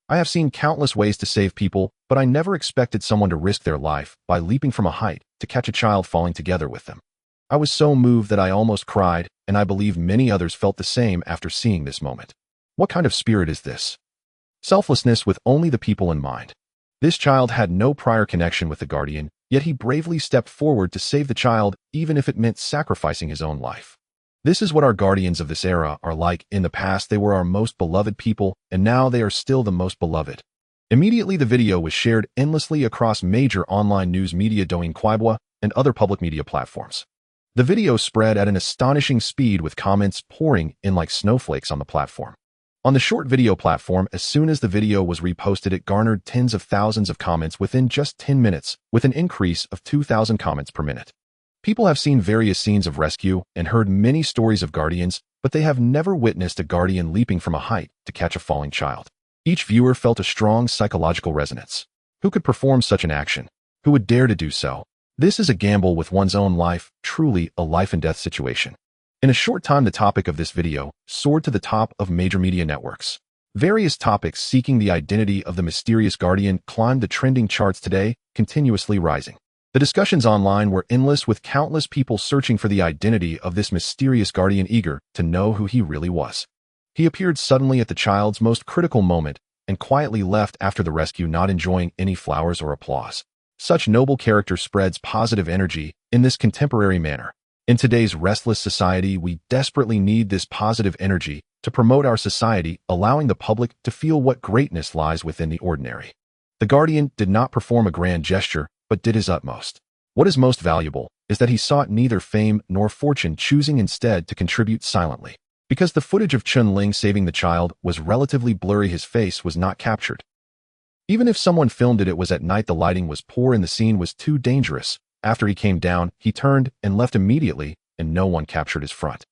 I have seen countless ways to save people, but I never expected someone to risk their life by leaping from a height to catch a child falling together with them. I was so moved that I almost cried, and I believe many others felt the same after seeing this moment. What kind of spirit is this? Selflessness with only the people in mind. This child had no prior connection with the guardian, yet he bravely stepped forward to save the child, even if it meant sacrificing his own life. This is what our guardians of this era are like. In the past, they were our most beloved people, and now they are still the most beloved." Immediately, the video was shared endlessly across major online news media, Douyin, Kuaibao, and other public media platforms. The video spread at an astonishing speed, with comments pouring in like snowflakes on the platform. On the short video platform, as soon as the video was reposted, it garnered tens of thousands of comments within just 10 minutes, with an increase of 2,000 comments per minute. People have seen various scenes of rescue and heard many stories of guardians, but they have never witnessed a guardian leaping from a height to catch a falling child. Each viewer felt a strong psychological resonance. Who could perform such an action? Who would dare to do so? This is a gamble with one's own life, truly a life-and-death situation. In a short time, the topic of this video soared to the top of major media networks. Various topics seeking the identity of the mysterious guardian climbed the trending charts today, continuously rising. The discussions online were endless, with countless people searching for the identity of this mysterious guardian, eager to know who he really was. He appeared suddenly at the child's most critical moment and quietly left after the rescue, not enjoying any flowers or applause. Such noble character spreads positive energy in this contemporary manner. In today's restless society, we desperately need this positive energy to promote our society, allowing the public to feel what greatness lies within the ordinary. The guardian did not perform a grand gesture, but did his utmost. What is most valuable is that he sought neither fame nor fortune, choosing instead to contribute silently. Because the footage of Chen Ling saving the child was relatively blurry, his face was not captured. Even if someone filmed it, it was at night, the lighting was poor, and the scene was too dangerous. After he came down, he turned and left immediately, and no one captured his front.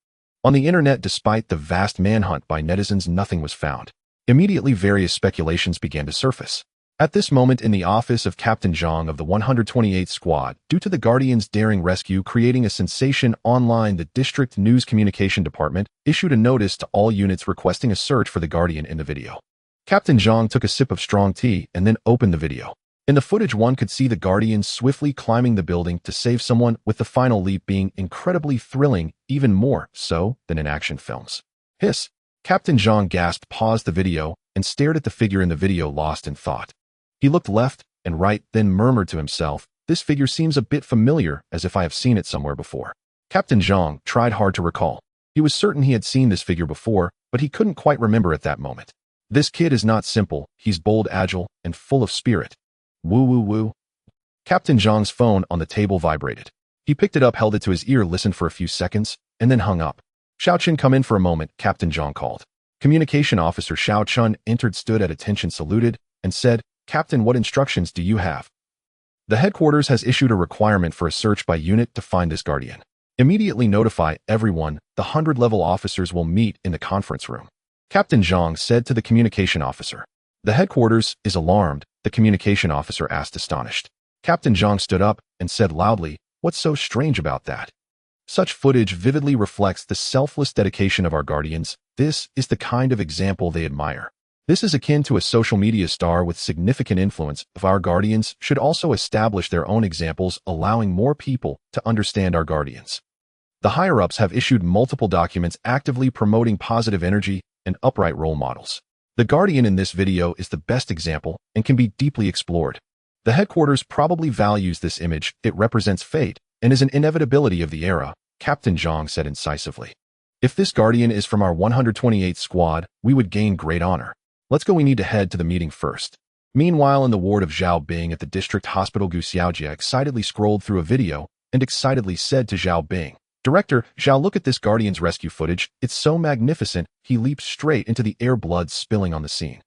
On the internet, despite the vast manhunt by netizens, nothing was found. Immediately, various speculations began to surface. At this moment in the office of Captain Zhang of the 128th Squad, due to the Guardian's daring rescue creating a sensation online, the District News Communication Department issued a notice to all units requesting a search for the Guardian in the video. Captain Zhang took a sip of strong tea and then opened the video. In the footage, one could see the Guardian swiftly climbing the building to save someone, with the final leap being incredibly thrilling, even more so than in action films. Hiss! Captain Zhang gasped, paused the video, and stared at the figure in the video, lost in thought. He looked left and right, then murmured to himself, "This figure seems a bit familiar, as if I have seen it somewhere before." Captain Zhang tried hard to recall. He was certain he had seen this figure before, but he couldn't quite remember at that moment. This kid is not simple, he's bold, agile, and full of spirit. Woo woo woo. Captain Zhang's phone on the table vibrated. He picked it up, held it to his ear, listened for a few seconds, and then hung up. "Xiao Chen, come in for a moment," Captain Zhang called. Communication Officer Xiao Chen entered, stood at attention, saluted, and said, "Captain, what instructions do you have?" "The headquarters has issued a requirement for a search by unit to find this Guardian. Immediately notify everyone. The 100-level officers will meet in the conference room," Captain Zhang said to the communication officer. "The headquarters is alarmed," the communication officer asked, astonished. Captain Zhang stood up and said loudly, "What's so strange about that? Such footage vividly reflects the selfless dedication of our Guardians. This is the kind of example they admire. This is akin to a social media star with significant influence. If our Guardians should also establish their own examples, allowing more people to understand our Guardians." The higher-ups have issued multiple documents actively promoting positive energy and upright role models. The Guardian in this video is the best example and can be deeply explored. The headquarters probably values this image. It represents fate and is an inevitability of the era, Captain Zhang said incisively. "If this Guardian is from our 128th Squad, we would gain great honor. Let's go, we need to head to the meeting first." Meanwhile, in the ward of Zhao Bing at the district hospital, Gu Xiaojia excitedly scrolled through a video and excitedly said to Zhao Bing, "Director, Zhao, look at this Guardian's rescue footage. It's so magnificent." He leaped straight into the air, blood spilling on the scene.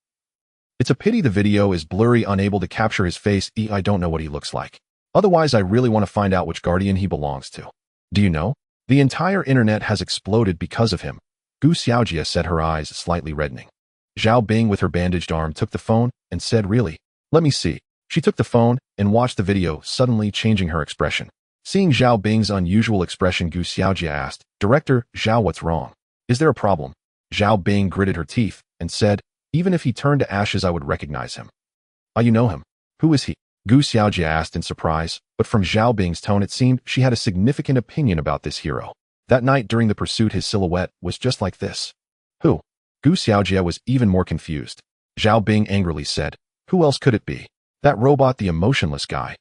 "It's a pity the video is blurry, unable to capture his face. I don't know what he looks like. Otherwise, I really want to find out which Guardian he belongs to." "Do you know? The entire internet has exploded because of him," Gu Xiaojia said, her eyes slightly reddening. Zhao Bing, with her bandaged arm, took the phone and said, "Really? Let me see." She took the phone and watched the video, suddenly changing her expression. Seeing Zhao Bing's unusual expression, Gu Xiaojia asked, "Director, Zhao, what's wrong? Is there a problem?" Zhao Bing gritted her teeth and said, "Even if he turned to ashes, I would recognize him." "Ah, you know him? Who is he?" Gu Xiaojia asked in surprise, but from Zhao Bing's tone it seemed she had a significant opinion about this hero. That night during the pursuit, his silhouette was just like this. "Who?" Gu Xiaojia was even more confused. Zhao Bing angrily said, "Who else could it be? That robot, the emotionless guy."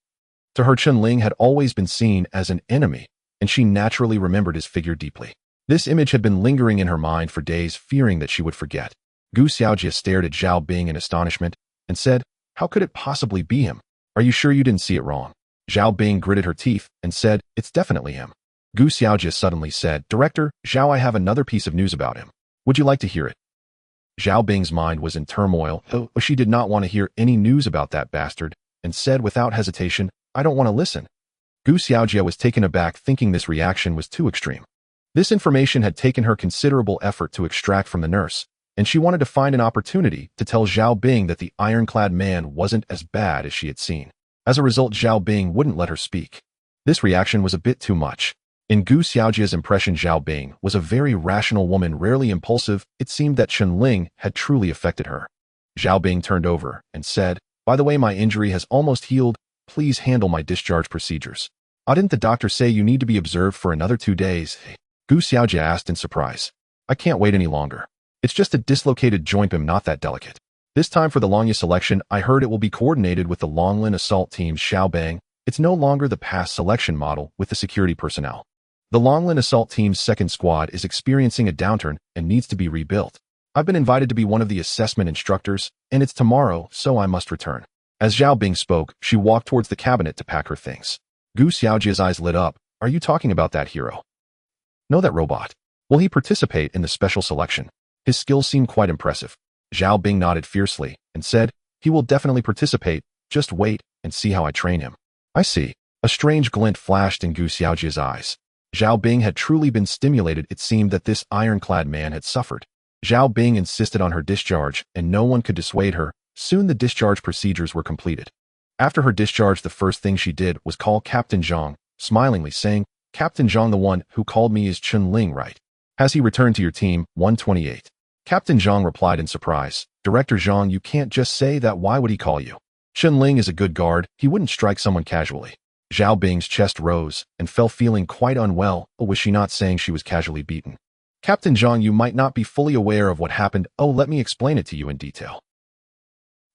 To her, Chen Ling had always been seen as an enemy, and she naturally remembered his figure deeply. This image had been lingering in her mind for days, fearing that she would forget. Gu Xiaojia stared at Zhao Bing in astonishment and said, "How could it possibly be him? Are you sure you didn't see it wrong?" Zhao Bing gritted her teeth and said, "It's definitely him." Gu Xiaojia suddenly said, "Director, Zhao, I have another piece of news about him. Would you like to hear it?" Zhao Bing's mind was in turmoil. She did not want to hear any news about that bastard, and said without hesitation, "I don't want to listen." Gu Xiaojia was taken aback, thinking this reaction was too extreme. This information had taken her considerable effort to extract from the nurse, and she wanted to find an opportunity to tell Zhao Bing that the ironclad man wasn't as bad as she had seen. As a result, Zhao Bing wouldn't let her speak. This reaction was a bit too much. In Gu Xiaojia's impression, Zhao Bing was a very rational woman, rarely impulsive. It seemed that Chen Ling had truly affected her. Zhao Bing turned over and said, "By the way, my injury has almost healed. Please handle my discharge procedures." "Didn't the doctor say you need to be observed for another 2 days?" Gu Xiaojia asked in surprise. "I can't wait any longer. It's just a dislocated joint, I'm not that delicate. This time for the Longya selection, I heard it will be coordinated with the Longlin assault team's Xiaobang. It's no longer the past selection model with the security personnel. The Longlin assault team's second squad is experiencing a downturn and needs to be rebuilt. I've been invited to be one of the assessment instructors, and it's tomorrow, so I must return." As Zhao Bing spoke, she walked towards the cabinet to pack her things. Gu Xiaojia's eyes lit up. "Are you talking about that hero? No, that robot. Will he participate in the special selection? His skills seem quite impressive." Zhao Bing nodded fiercely and said, "He will definitely participate. Just wait and see how I train him." "I see." A strange glint flashed in Gu Xiaojia's eyes. Zhao Bing had truly been stimulated. It seemed that this ironclad man had suffered. Zhao Bing insisted on her discharge, and no one could dissuade her. Soon the discharge procedures were completed. After her discharge, the first thing she did was call Captain Zhang, smilingly saying, "Captain Zhang, the one who called me is Chen Ling, right? Has he returned to your team, 128? Captain Zhang replied in surprise, "Director Zhang, you can't just say that. Why would he call you? Chen Ling is a good guard. He wouldn't strike someone casually." Zhao Bing's chest rose and fell, feeling quite unwell. Was she not saying she was casually beaten? "Captain Zhang, you might not be fully aware of what happened. Oh, let me explain it to you in detail."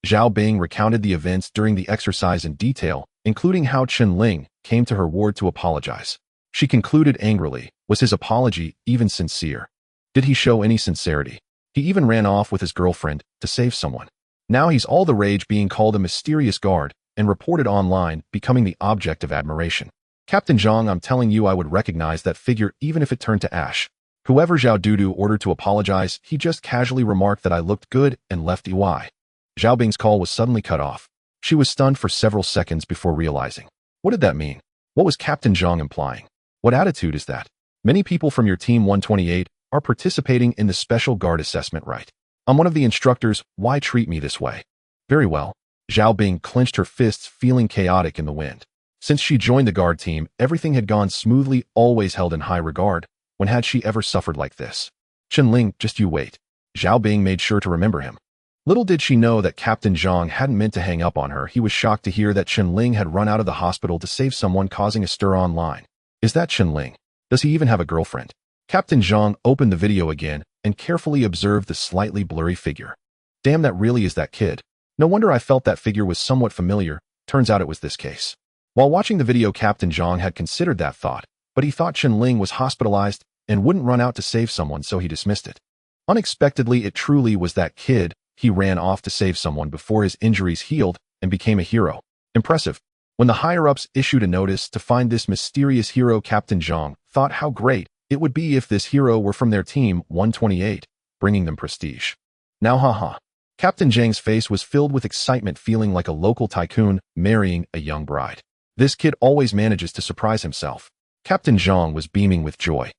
Zhao Bing recounted the events during the exercise in detail, including how Chen Ling came to her ward to apologize. She concluded angrily, was his apology even sincere? Did he show any sincerity? He even ran off with his girlfriend to save someone. Now he's all the rage, being called a mysterious guard and reported online, becoming the object of admiration. "Captain Zhang, I'm telling you, I would recognize that figure even if it turned to ash." Whoever Zhao Dudu ordered to apologize, he just casually remarked that I looked good and left EY. Zhao Bing's call was suddenly cut off. She was stunned for several seconds before realizing. What did that mean? What was Captain Zhang implying? What attitude is that? Many people from your team 128 are participating in the special guard assessment, right? I'm one of the instructors. Why treat me this way? Very well. Zhao Bing clenched her fists, feeling chaotic in the wind. Since she joined the guard team, everything had gone smoothly, always held in high regard. When had she ever suffered like this? Chen Ling, just you wait. Zhao Bing made sure to remember him. Little did she know that Captain Zhang hadn't meant to hang up on her. He was shocked to hear that Chen Ling had run out of the hospital to save someone, causing a stir online. Is that Chen Ling? Does he even have a girlfriend? Captain Zhang opened the video again and carefully observed the slightly blurry figure. Damn, that really is that kid. No wonder I felt that figure was somewhat familiar. Turns out it was this case. While watching the video, Captain Zhang had considered that thought, but he thought Chen Ling was hospitalized and wouldn't run out to save someone, so he dismissed it. Unexpectedly, it truly was that kid. He ran off to save someone before his injuries healed and became a hero. Impressive. When the higher-ups issued a notice to find this mysterious hero, Captain Zhang thought how great it would be if this hero were from their team 128, bringing them prestige. Now haha. Captain Zhang's face was filled with excitement, feeling like a local tycoon marrying a young bride. This kid always manages to surprise himself. Captain Zhang was beaming with joy.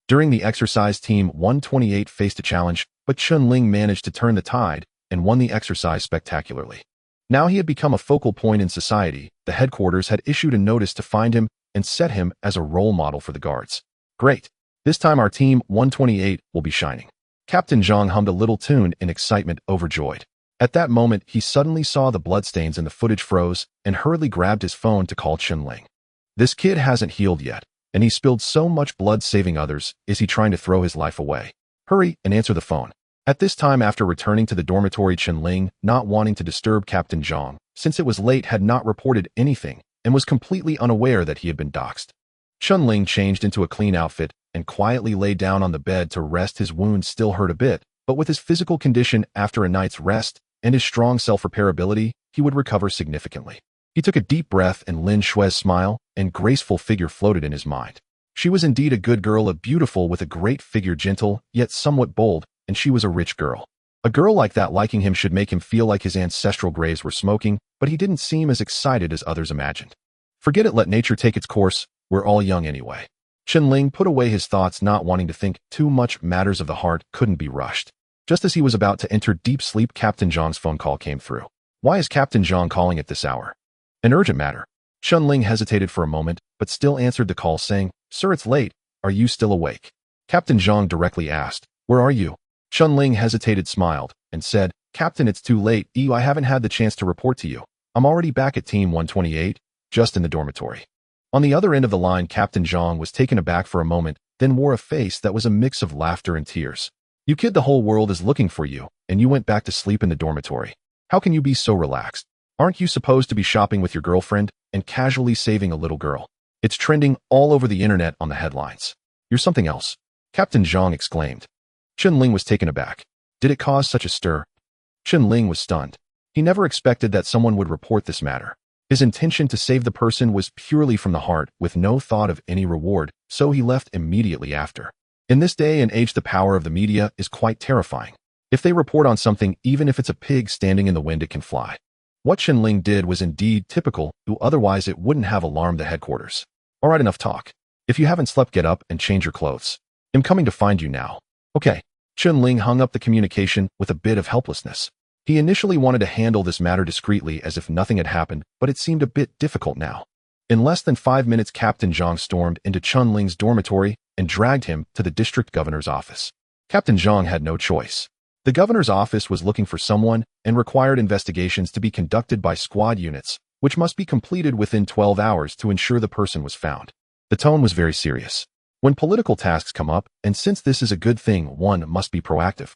During the exercise, Team 128 faced a challenge, but Chen Ling managed to turn the tide and won the exercise spectacularly. Now he had become a focal point in society. The headquarters had issued a notice to find him and set him as a role model for the guards. Great. This time our Team 128 will be shining. Captain Zhang hummed a little tune in excitement, overjoyed. At that moment, he suddenly saw the bloodstains and the footage froze and hurriedly grabbed his phone to call Chen Ling. This kid hasn't healed yet, and he spilled so much blood saving others. Is he trying to throw his life away? Hurry and answer the phone. At this time, after returning to the dormitory, Chen Ling, not wanting to disturb Captain Zhang, since it was late, had not reported anything and was completely unaware that he had been doxxed. Chen Ling changed into a clean outfit and quietly lay down on the bed to rest. His wounds still hurt a bit, but with his physical condition after a night's rest and his strong self-repair ability, he would recover significantly. He took a deep breath, and Lin Shui's smile and graceful figure floated in his mind. She was indeed a good girl, a beautiful with a great figure, gentle, yet somewhat bold, and she was a rich girl. A girl like that liking him should make him feel like his ancestral graves were smoking, but he didn't seem as excited as others imagined. Forget it, let nature take its course, we're all young anyway. Chen Ling put away his thoughts, not wanting to think too much. Matters of the heart couldn't be rushed. Just as he was about to enter deep sleep, Captain Zhang's phone call came through. Why is Captain Zhang calling at this hour? An urgent matter. Chen Ling hesitated for a moment, but still answered the call, saying, "Sir, it's late. Are you still awake?" Captain Zhang directly asked, "Where are you?" Chen Ling hesitated, smiled, and said, "Captain, it's too late. I haven't had the chance to report to you. I'm already back at Team 128, just in the dormitory." On the other end of the line, Captain Zhang was taken aback for a moment, then wore a face that was a mix of laughter and tears. "You kid, the whole world is looking for you, and you went back to sleep in the dormitory. How can you be so relaxed? Aren't you supposed to be shopping with your girlfriend and casually saving a little girl? It's trending all over the internet on the headlines. You're something else," Captain Zhang exclaimed. Chen Ling was taken aback. Did it cause such a stir? Chen Ling was stunned. He never expected that someone would report this matter. His intention to save the person was purely from the heart, with no thought of any reward, so he left immediately after. In this day and age, the power of the media is quite terrifying. If they report on something, even if it's a pig standing in the wind, it can fly. What Chen Ling did was indeed typical, otherwise it wouldn't have alarmed the headquarters. All right, enough talk. If you haven't slept, get up and change your clothes. I'm coming to find you now. Okay. Chen Ling hung up the communication with a bit of helplessness. He initially wanted to handle this matter discreetly as if nothing had happened, but it seemed a bit difficult now. In less than 5 minutes, Captain Zhang stormed into Chen Ling's dormitory and dragged him to the district governor's office. Captain Zhang had no choice. The governor's office was looking for someone and required investigations to be conducted by squad units, which must be completed within 12 hours to ensure the person was found. The tone was very serious. When political tasks come up, and since this is a good thing, one must be proactive.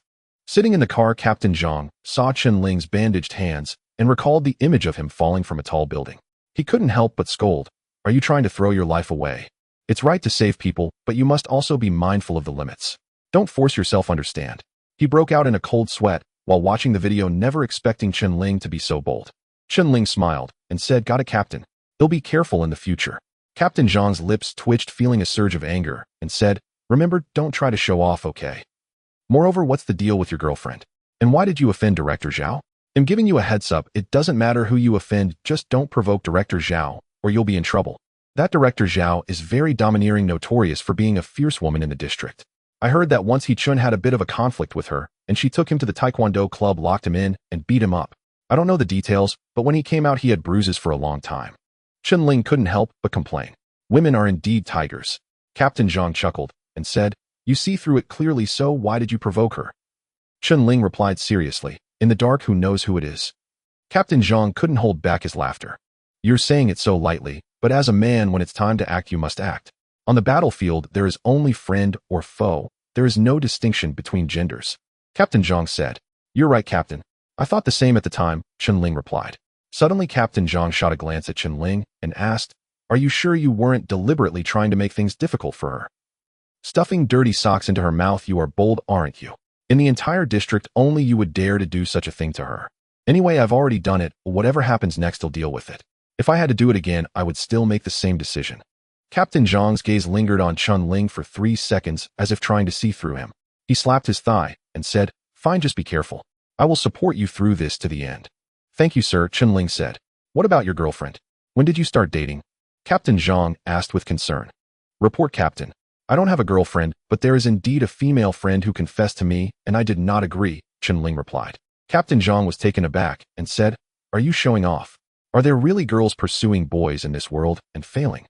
Sitting in the car, Captain Zhang saw Chen Ling's bandaged hands and recalled the image of him falling from a tall building. He couldn't help but scold. Are you trying to throw your life away? It's right to save people, but you must also be mindful of the limits. Don't force yourself, understand. He broke out in a cold sweat while watching the video, never expecting Chen Ling to be so bold. Chen Ling smiled and said, "Got it, Captain. He'll be careful in the future." Captain Zhang's lips twitched, feeling a surge of anger, and said, "Remember, don't try to show off, okay? Moreover, what's the deal with your girlfriend? And why did you offend Director Zhao? I'm giving you a heads up, it doesn't matter who you offend, just don't provoke Director Zhao, or you'll be in trouble. That Director Zhao is very domineering, notorious for being a fierce woman in the district. I heard that once Chun had a bit of a conflict with her, and she took him to the Taekwondo club, locked him in, and beat him up. I don't know the details, but when he came out he had bruises for a long time." Chen Ling couldn't help but complain. Women are indeed tigers. Captain Zhang chuckled and said, "You see through it clearly, so why did you provoke her?" Chen Ling replied seriously, "In the dark, who knows who it is?" Captain Zhang couldn't hold back his laughter. "You're saying it so lightly, but as a man, when it's time to act, you must act. On the battlefield, there is only friend or foe. There is no distinction between genders." Captain Zhang said, "You're right, Captain. I thought the same at the time," Chen Ling replied. Suddenly, Captain Zhang shot a glance at Chen Ling and asked, "Are you sure you weren't deliberately trying to make things difficult for her? Stuffing dirty socks into her mouth, you are bold, aren't you? In the entire district, only you would dare to do such a thing to her. Anyway, I've already done it. Whatever happens next, I'll deal with it. If I had to do it again, I would still make the same decision." Captain Zhang's gaze lingered on Chen Ling for 3 seconds, as if trying to see through him. He slapped his thigh and said, "Fine, just be careful. I will support you through this to the end." "Thank you, sir," Chen Ling said. "What about your girlfriend? When did you start dating?" Captain Zhang asked with concern. "Report, Captain. I don't have a girlfriend, but there is indeed a female friend who confessed to me, and I did not agree," Chen Ling replied. Captain Zhang was taken aback and said, "Are you showing off? Are there really girls pursuing boys in this world and failing?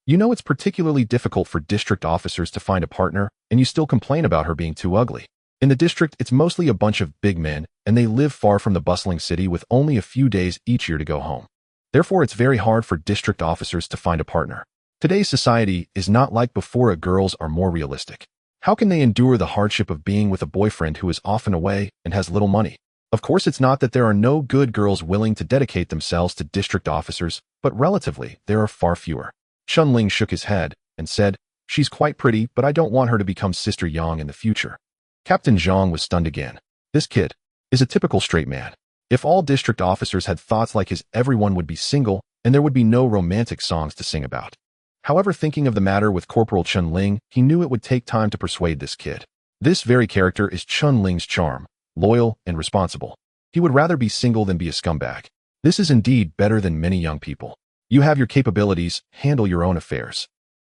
You know it's particularly difficult for district officers to find a partner, and you still complain about her being too ugly. In the district, it's mostly a bunch of big men, and they live far from the bustling city with only a few days each year to go home. Therefore, it's very hard for district officers to find a partner. Today's society is not like before. Girls are more realistic. How can they endure the hardship of being with a boyfriend who is often away and has little money? Of course, it's not that there are no good girls willing to dedicate themselves to district officers, but relatively, there are far fewer." Chen Ling shook his head and said, "She's quite pretty, but I don't want her to become Sister Yang in the future." Captain Zhang was stunned again. This kid is a typical straight man. If all district officers had thoughts like his, everyone would be single, and there would be no romantic songs to sing about. However, thinking of the matter with Corporal Chen Ling, he knew it would take time to persuade this kid. This very character is Chen Ling's charm, loyal and responsible. He would rather be single than be a scumbag. This is indeed better than many young people. You have your capabilities, handle your own affairs."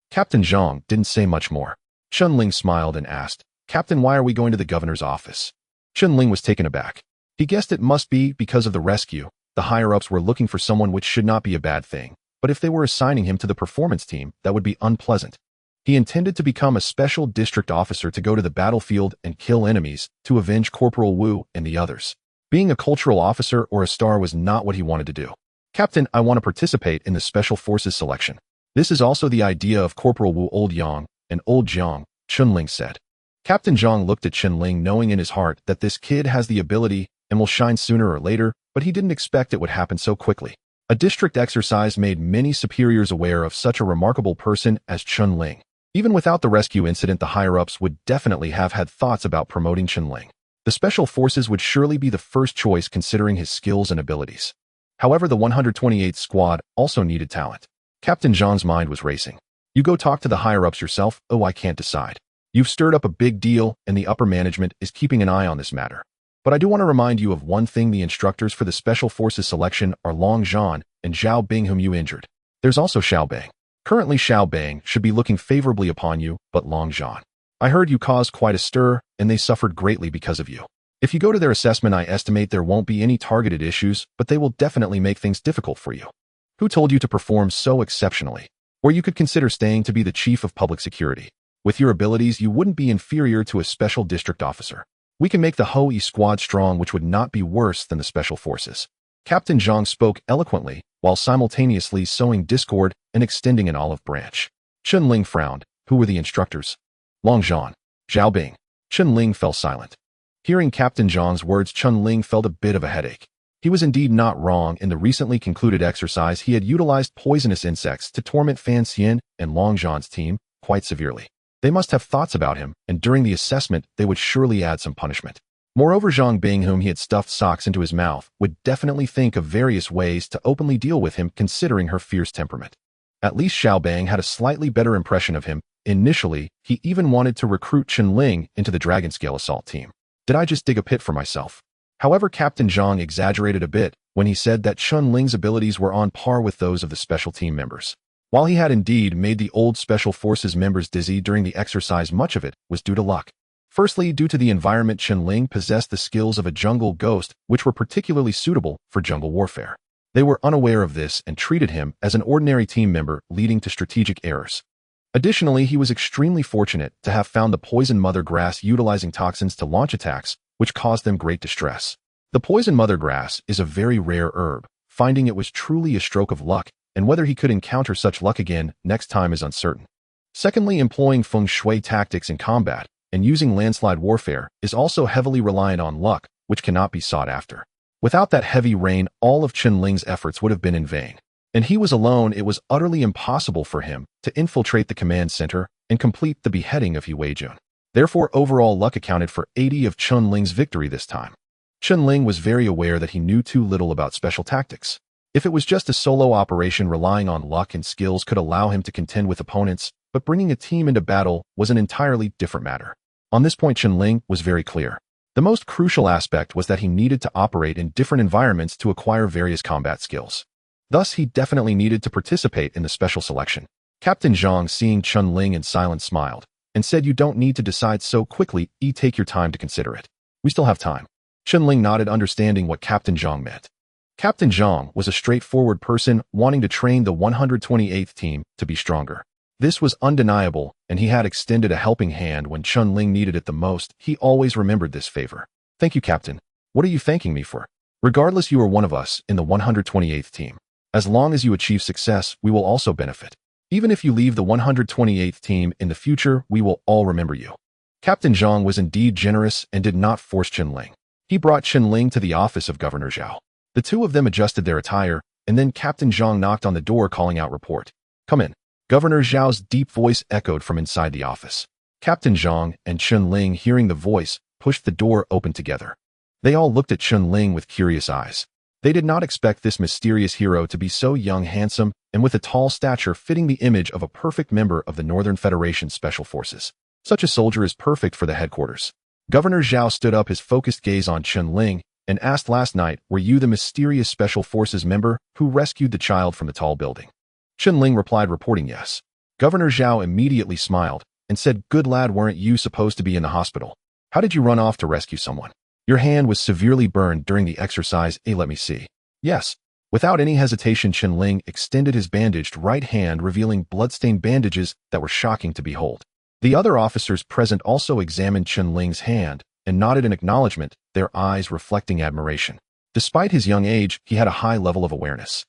Captain Zhang didn't say much more. Chen Ling smiled and asked, "Captain, why are we going to the governor's office?" Chen Ling was taken aback. He guessed it must be because of the rescue. The higher-ups were looking for someone, which should not be a bad thing. But if they were assigning him to the performance team, that would be unpleasant. He intended to become a special district officer to go to the battlefield and kill enemies, to avenge Corporal Wu and the others. Being a cultural officer or a star was not what he wanted to do. "Captain, I want to participate in the Special Forces selection. This is also the idea of Corporal Wu, Old Yang, and Old Jiang," Chen Ling said. Captain Zhang looked at Chen Ling, knowing in his heart that this kid has the ability and will shine sooner or later, but he didn't expect it would happen so quickly. A district exercise made many superiors aware of such a remarkable person as Chen Ling. Even without the rescue incident, the higher-ups would definitely have had thoughts about promoting Chen Ling. The Special Forces would surely be the first choice considering his skills and abilities. However, the 128th Squad also needed talent. Captain Zhang's mind was racing. "You go talk to the higher-ups yourself." "Oh, I can't decide. You've stirred up a big deal, and the upper management is keeping an eye on this matter. But I do want to remind you of one thing. The instructors for the Special Forces selection are Long Zhan and Zhao Bing, whom you injured. There's also Xiao Bang. Currently, Xiao Bang should be looking favorably upon you, but Long Zhan, I heard you caused quite a stir, and they suffered greatly because of you. If you go to their assessment, I estimate there won't be any targeted issues, but they will definitely make things difficult for you. Who told you to perform so exceptionally? Or you could consider staying to be the chief of public security. With your abilities, you wouldn't be inferior to a special district officer. We can make the Hoe squad strong, which would not be worse than the special forces. Captain Zhang spoke eloquently, while simultaneously sowing discord and extending an olive branch. Chen Ling frowned. Who were the instructors? Long Zhan. Zhao Bing. Chen Ling fell silent. Hearing Captain Zhang's words, Chen Ling felt a bit of a headache. He was indeed not wrong. In the recently concluded exercise, he had utilized poisonous insects to torment Fan Xian and Long Zhan's team quite severely. They must have thoughts about him, and during the assessment, they would surely add some punishment. Moreover, Zhang Bing, whom he had stuffed socks into his mouth, would definitely think of various ways to openly deal with him considering her fierce temperament. At least Xiao Bang had a slightly better impression of him. Initially, he even wanted to recruit Chen Ling into the Dragon Scale Assault team. Did I just dig a pit for myself? However, Captain Zhang exaggerated a bit when he said that Chen Ling's abilities were on par with those of the special team members. While he had indeed made the old Special Forces members dizzy during the exercise, much of it was due to luck. Firstly, due to the environment, Chen Ling possessed the skills of a jungle ghost, which were particularly suitable for jungle warfare. They were unaware of this and treated him as an ordinary team member, leading to strategic errors. Additionally, he was extremely fortunate to have found the poison mother grass utilizing toxins to launch attacks, which caused them great distress. The poison mother grass is a very rare herb. Finding it was truly a stroke of luck, and whether he could encounter such luck again next time is uncertain. Secondly, employing feng shui tactics in combat and using landslide warfare is also heavily reliant on luck, which cannot be sought after. Without that heavy rain, all of Chen Ling's efforts would have been in vain. And he was alone. It was utterly impossible for him to infiltrate the command center and complete the beheading of He Weijun. Therefore, overall luck accounted for 80 of Chen Ling's victory this time. Chen Ling was very aware that he knew too little about special tactics. If it was just a solo operation, relying on luck and skills could allow him to contend with opponents, but bringing a team into battle was an entirely different matter. On this point, Chen Ling was very clear. The most crucial aspect was that he needed to operate in different environments to acquire various combat skills. Thus, he definitely needed to participate in the special selection. Captain Zhang, seeing Chen Ling in silence, smiled and said, "You don't need to decide so quickly. Take your time to consider it. We still have time." Chen Ling nodded, understanding what Captain Zhang meant. Captain Zhang was a straightforward person wanting to train the 128th team to be stronger. This was undeniable, and he had extended a helping hand when Chen Ling needed it the most. He always remembered this favor. "Thank you, Captain. What are you thanking me for? Regardless, you are one of us in the 128th team. As long as you achieve success, we will also benefit. Even if you leave the 128th team in the future, we will all remember you." Captain Zhang was indeed generous and did not force Chen Ling. He brought Chen Ling to the office of Governor Zhao. The two of them adjusted their attire, and then Captain Zhang knocked on the door, calling out, "Report." "Come in." Governor Zhao's deep voice echoed from inside the office. Captain Zhang and Chen Ling, hearing the voice, pushed the door open together. They all looked at Chen Ling with curious eyes. They did not expect this mysterious hero to be so young, handsome, and with a tall stature fitting the image of a perfect member of the Northern Federation Special Forces. Such a soldier is perfect for the headquarters. Governor Zhao stood up, his focused gaze on Chen Ling, and asked, "Last night, were you the mysterious Special Forces member who rescued the child from the tall building?" Chen Ling replied, reporting yes. Governor Zhao immediately smiled and said, "Good lad, weren't you supposed to be in the hospital? How did you run off to rescue someone? Your hand was severely burned during the exercise. Let me see." "Yes." Without any hesitation, Chen Ling extended his bandaged right hand, revealing bloodstained bandages that were shocking to behold. The other officers present also examined Chen Ling's hand and nodded in acknowledgement, their eyes reflecting admiration. Despite his young age, he had a high level of awareness.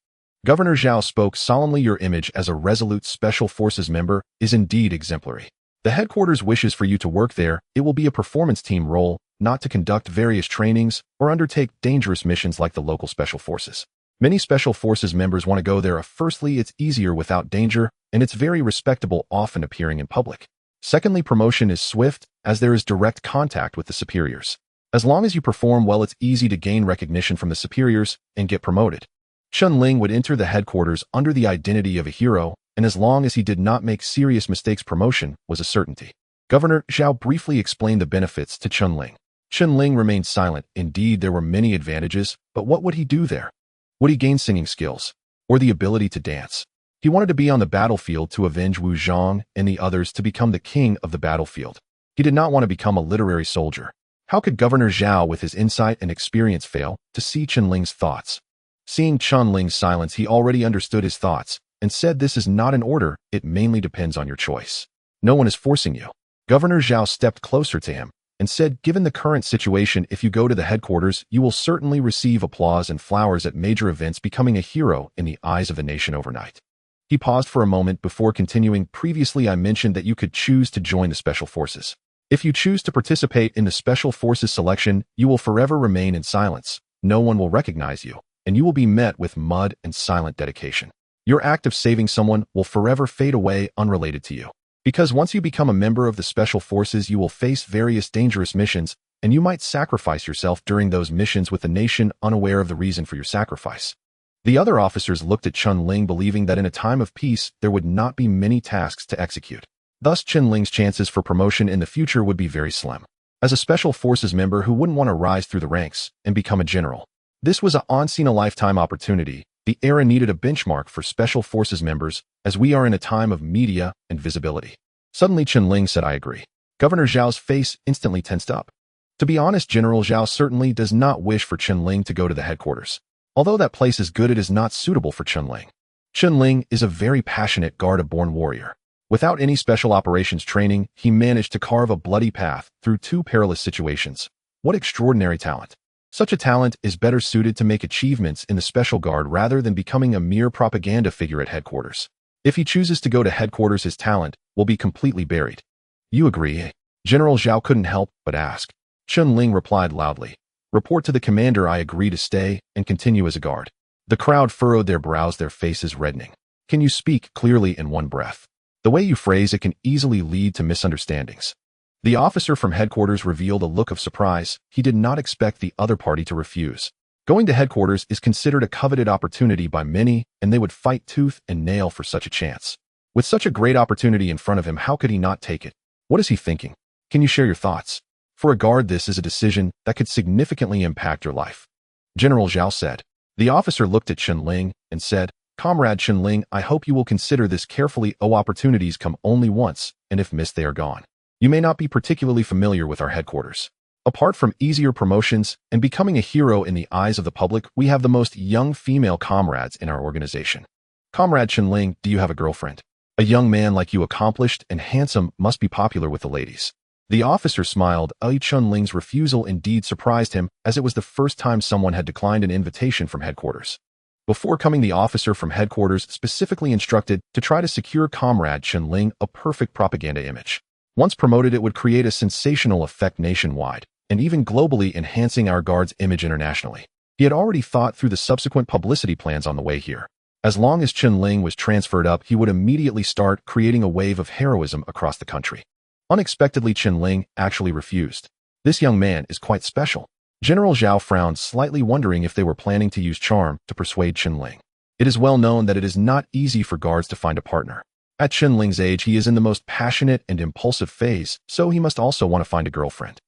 Governor Zhao spoke solemnly, "Your image as a resolute Special Forces member is indeed exemplary. The headquarters wishes for you to work there. It will be a performance team role, not to conduct various trainings or undertake dangerous missions like the local Special Forces. Many Special Forces members want to go there. Firstly, it's easier without danger, and it's very respectable, often appearing in public. Secondly, promotion is swift, as there is direct contact with the superiors. As long as you perform well, it's easy to gain recognition from the superiors and get promoted." Chen Ling would enter the headquarters under the identity of a hero, and as long as he did not make serious mistakes, promotion was a certainty. Governor Zhao briefly explained the benefits to Chen Ling. Chen Ling remained silent. Indeed, there were many advantages, but what would he do there? Would he gain singing skills, or the ability to dance? He wanted to be on the battlefield to avenge Wu Zhang and the others, to become the king of the battlefield. He did not want to become a literary soldier. How could Governor Zhao with his insight and experience fail to see Chen Ling's thoughts? Seeing Chen Ling's silence, he already understood his thoughts and said, "This is not an order, it mainly depends on your choice. No one is forcing you." Governor Zhao stepped closer to him and said, "Given the current situation, if you go to the headquarters, you will certainly receive applause and flowers at major events, becoming a hero in the eyes of the nation overnight." He paused for a moment before continuing, "Previously I mentioned that you could choose to join the Special Forces. If you choose to participate in the Special Forces selection, you will forever remain in silence. No one will recognize you, and you will be met with mud and silent dedication. Your act of saving someone will forever fade away unrelated to you. Because once you become a member of the Special Forces, you will face various dangerous missions, and you might sacrifice yourself during those missions with the nation unaware of the reason for your sacrifice." The other officers looked at Chen Ling, believing that in a time of peace, there would not be many tasks to execute. Thus, Chen Ling's chances for promotion in the future would be very slim. As a Special Forces member, who wouldn't want to rise through the ranks and become a general? This was a once-in-a-lifetime opportunity. The era needed a benchmark for Special Forces members, as we are in a time of media and visibility. Suddenly, Chen Ling said, "I agree." Governor Zhao's face instantly tensed up. To be honest, General Zhao certainly does not wish for Chen Ling to go to the headquarters. Although that place is good, it is not suitable for Chen Ling. Chen Ling is a very passionate Garda-born warrior. Without any special operations training, he managed to carve a bloody path through 2 perilous situations. What extraordinary talent! Such a talent is better suited to make achievements in the Special Guard rather than becoming a mere propaganda figure at headquarters. If he chooses to go to headquarters, his talent will be completely buried. "You agree, eh?" General Zhao couldn't help but ask. Chen Ling replied loudly, "Report to the commander, I agree to stay and continue as a guard." The crowd furrowed their brows, their faces reddening. "Can you speak clearly in one breath? The way you phrase it can easily lead to misunderstandings." The officer from headquarters revealed a look of surprise. He did not expect the other party to refuse. Going to headquarters is considered a coveted opportunity by many, and they would fight tooth and nail for such a chance. With such a great opportunity in front of him, how could he not take it? What is he thinking? Can you share your thoughts? For a guard, this is a decision that could significantly impact your life. General Zhao said. The officer looked at Chen Ling and said, "Comrade Chen Ling, I hope you will consider this carefully. Opportunities come only once, and if missed, they are gone. You may not be particularly familiar with our headquarters. Apart from easier promotions and becoming a hero in the eyes of the public, we have the most young female comrades in our organization. Comrade Chen Ling, do you have a girlfriend? A young man like you, accomplished and handsome, must be popular with the ladies." The officer smiled. Chen Ling's refusal indeed surprised him, as it was the first time someone had declined an invitation from headquarters. Before coming, the officer from headquarters specifically instructed to try to secure Comrade Chen Ling a perfect propaganda image. Once promoted, it would create a sensational effect nationwide, and even globally, enhancing our guard's image internationally. He had already thought through the subsequent publicity plans on the way here. As long as Chen Ling was transferred up, he would immediately start creating a wave of heroism across the country. Unexpectedly, Chen Ling actually refused. This young man is quite special. General Zhao frowned slightly, wondering if they were planning to use charm to persuade Chen Ling. It is well known that it is not easy for guards to find a partner. At Chen Ling's age, he is in the most passionate and impulsive phase, so he must also want to find a girlfriend.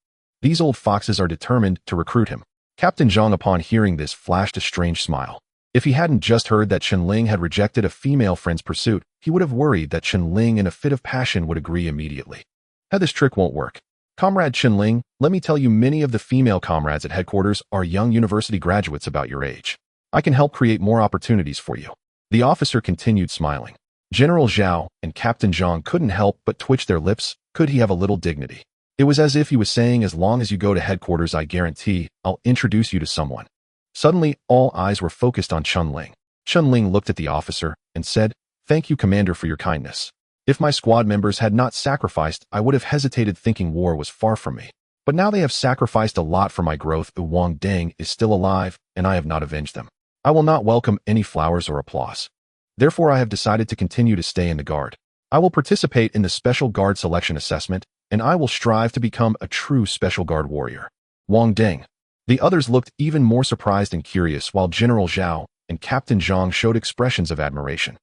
These old foxes are determined to recruit him. Captain Zhang, upon hearing this, flashed a strange smile. If he hadn't just heard that Chen Ling had rejected a female friend's pursuit, he would have worried that Chen Ling, in a fit of passion, would agree immediately. This trick won't work. Comrade Chen Ling, let me tell you, many of the female comrades at headquarters are young university graduates about your age. I can help create more opportunities for you. The officer continued smiling. General Zhao and Captain Zhang couldn't help but twitch their lips. Could he have a little dignity? It was as if he was saying, as long as you go to headquarters, I guarantee I'll introduce you to someone. Suddenly, all eyes were focused on Chen Ling. Chen Ling looked at the officer and said, "Thank you, Commander, for your kindness. If my squad members had not sacrificed, I would have hesitated, thinking war was far from me. But now they have sacrificed a lot for my growth. Wang Deng is still alive, and I have not avenged them. I will not welcome any flowers or applause. Therefore, I have decided to continue to stay in the Guard. I will participate in the Special Guard selection assessment, and I will strive to become a true Special Guard warrior. Wang Deng." The others looked even more surprised and curious, while General Zhao and Captain Zhang showed expressions of admiration.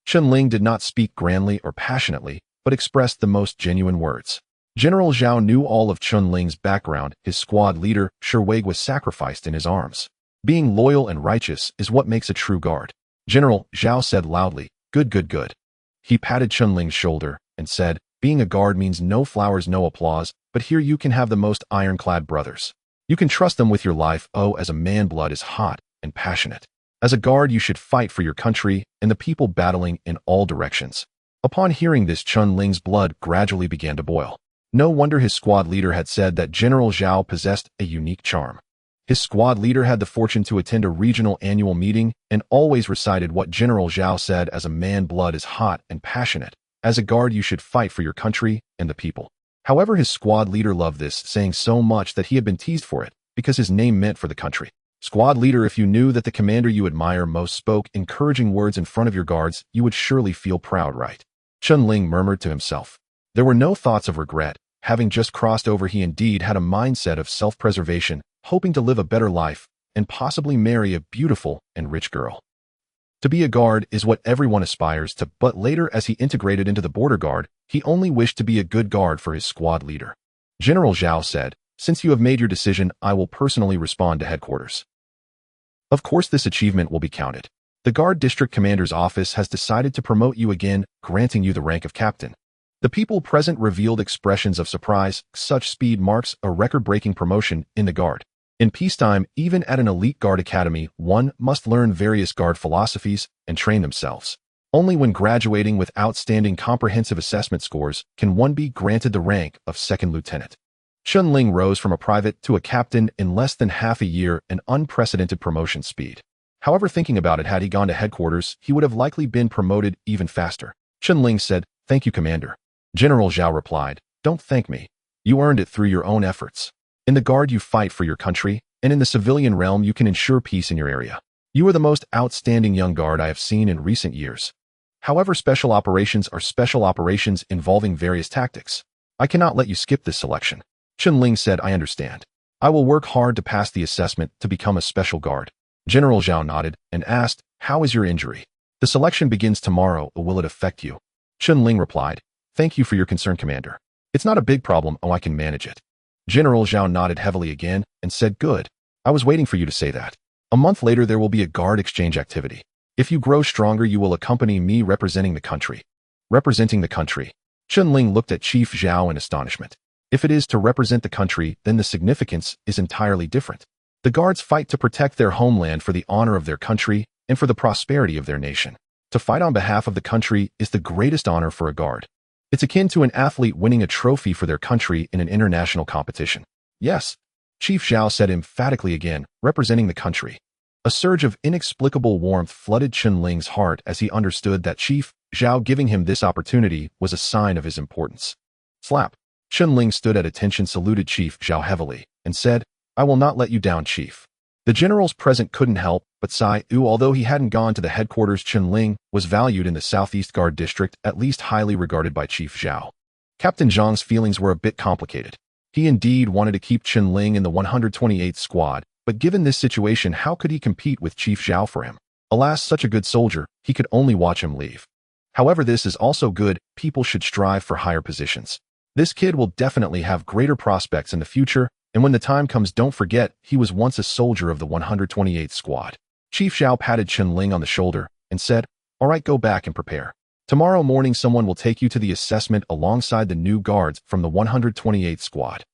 Chen Ling did not speak grandly or passionately, but expressed the most genuine words. General Zhao knew all of Chen Ling's background. His squad leader, Sherwig, was sacrificed in his arms. Being loyal and righteous is what makes a true guard. General Zhao said loudly, "Good, good, good." He patted Chen Ling's shoulder and said, "Being a guard means no flowers, no applause, but here you can have the most ironclad brothers. You can trust them with your life. Oh, as a man, blood is hot and passionate. As a guard, you should fight for your country and the people battling in all directions. Upon hearing this, Chen Ling's blood gradually began to boil. No wonder his squad leader had said that General Zhao possessed a unique charm. His squad leader had the fortune to attend a regional annual meeting and always recited what General Zhao said: as a man, blood is hot and passionate. As a guard, you should fight for your country and the people. However, his squad leader loved this saying so much that he had been teased for it, because his name meant for the country. Squad leader, if you knew that the commander you admire most spoke encouraging words in front of your guards, you would surely feel proud, right? Chen Ling murmured to himself. There were no thoughts of regret. Having just crossed over, he indeed had a mindset of self-preservation, hoping to live a better life and possibly marry a beautiful and rich girl. To be a guard is what everyone aspires to, but later, as he integrated into the border guard, he only wished to be a good guard for his squad leader. General Zhao said, "Since you have made your decision, I will personally respond to headquarters. Of course, this achievement will be counted. The Guard District Commander's office has decided to promote you again, granting you the rank of captain." The people present revealed expressions of surprise. Such speed marks a record-breaking promotion in the Guard. In peacetime, even at an elite Guard academy, one must learn various Guard philosophies and train themselves. Only when graduating with outstanding comprehensive assessment scores can one be granted the rank of second lieutenant. Chen Ling rose from a private to a captain in less than half a year, an unprecedented promotion speed. However, thinking about it, had he gone to headquarters, he would have likely been promoted even faster. Chen Ling said, "Thank you, Commander." General Zhao replied, "Don't thank me. You earned it through your own efforts. In the Guard, you fight for your country, and in the civilian realm, you can ensure peace in your area. You are the most outstanding young Guard I have seen in recent years. However, special operations are special operations involving various tactics. I cannot let you skip this selection." Chen Ling said, "I understand. I will work hard to pass the assessment to become a special guard." General Zhao nodded and asked, "How is your injury?" "The selection begins tomorrow. Will it affect you?" Chen Ling replied, "Thank you for your concern, Commander. It's not a big problem. Oh, I can manage it." General Zhao nodded heavily again and said, "Good. I was waiting for you to say that. A month later, there will be a Guard exchange activity. If you grow stronger, you will accompany me representing the country." Representing the country. Chen Ling looked at Chief Zhao in astonishment. If it is to represent the country, then the significance is entirely different. The Guards fight to protect their homeland for the honor of their country and for the prosperity of their nation. To fight on behalf of the country is the greatest honor for a Guard. It's akin to an athlete winning a trophy for their country in an international competition. "Yes," Chief Zhao said emphatically again, "representing the country." A surge of inexplicable warmth flooded Chen Ling's heart as he understood that Chief Zhao giving him this opportunity was a sign of his importance. Slap. Chen Ling stood at attention, saluted Chief Zhao heavily, and said, "I will not let you down, Chief." The generals present couldn't help but sigh. Although he hadn't gone to the headquarters, Chen Ling was valued in the Southeast Guard District, at least highly regarded by Chief Zhao. Captain Zhang's feelings were a bit complicated. He indeed wanted to keep Chen Ling in the 128th Squad, but given this situation, how could he compete with Chief Zhao for him? Alas, such a good soldier, he could only watch him leave. However, this is also good. People should strive for higher positions. This kid will definitely have greater prospects in the future, and when the time comes, don't forget, he was once a soldier of the 128th Squad. Chief Zhao patted Chen Ling on the shoulder and said, "All right, go back and prepare. Tomorrow morning, someone will take you to the assessment alongside the new guards from the 128th Squad."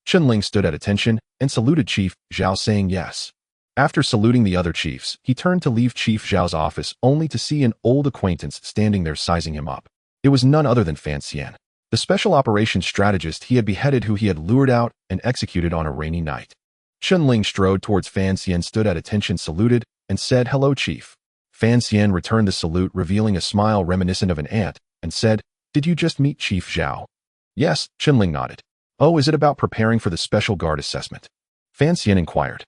Chen Ling stood at attention and saluted Chief Zhao, saying yes. After saluting the other chiefs, he turned to leave Chief Zhao's office only to see an old acquaintance standing there sizing him up. It was none other than Fan Xian, the special operations strategist he had beheaded, who he had lured out and executed on a rainy night. Chen Ling strode towards Fan Xian, stood at attention, saluted, and said, "Hello, Chief." Fan Xian returned the salute, revealing a smile reminiscent of an ant, and said, "Did you just meet Chief Zhao?" "Yes," Chen Ling nodded. "Oh, is it about preparing for the special guard assessment?" Fan Xian inquired.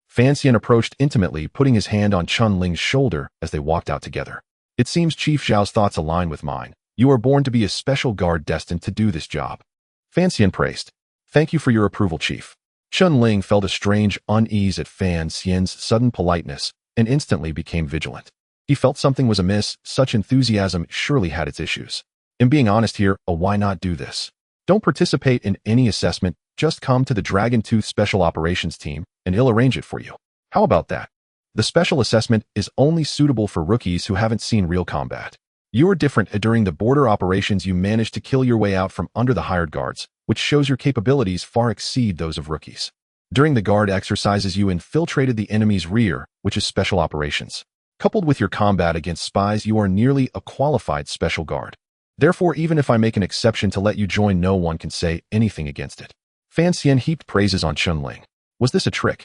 Fan Xian approached intimately, putting his hand on Chen Ling's shoulder as they walked out together. "It seems Chief Zhao's thoughts align with mine. You are born to be a special guard destined to do this job." Fan Xian praised. "Thank you for your approval, Chief." Chen Ling felt a strange unease at Fan Xian's sudden politeness and instantly became vigilant. He felt something was amiss. Such enthusiasm surely had its issues. In being honest here, why not do this? Don't participate in any assessment, just come to the Dragon Tooth Special Operations team and he'll arrange it for you. How about that? The special assessment is only suitable for rookies who haven't seen real combat. You are different. During the border operations, you managed to kill your way out from under the hired guards, which shows your capabilities far exceed those of rookies. During the guard exercises, you infiltrated the enemy's rear, which is special operations. Coupled with your combat against spies, you are nearly a qualified special guard. Therefore, even if I make an exception to let you join, no one can say anything against it. Fan Xian heaped praises on Chen Ling. Was this a trick?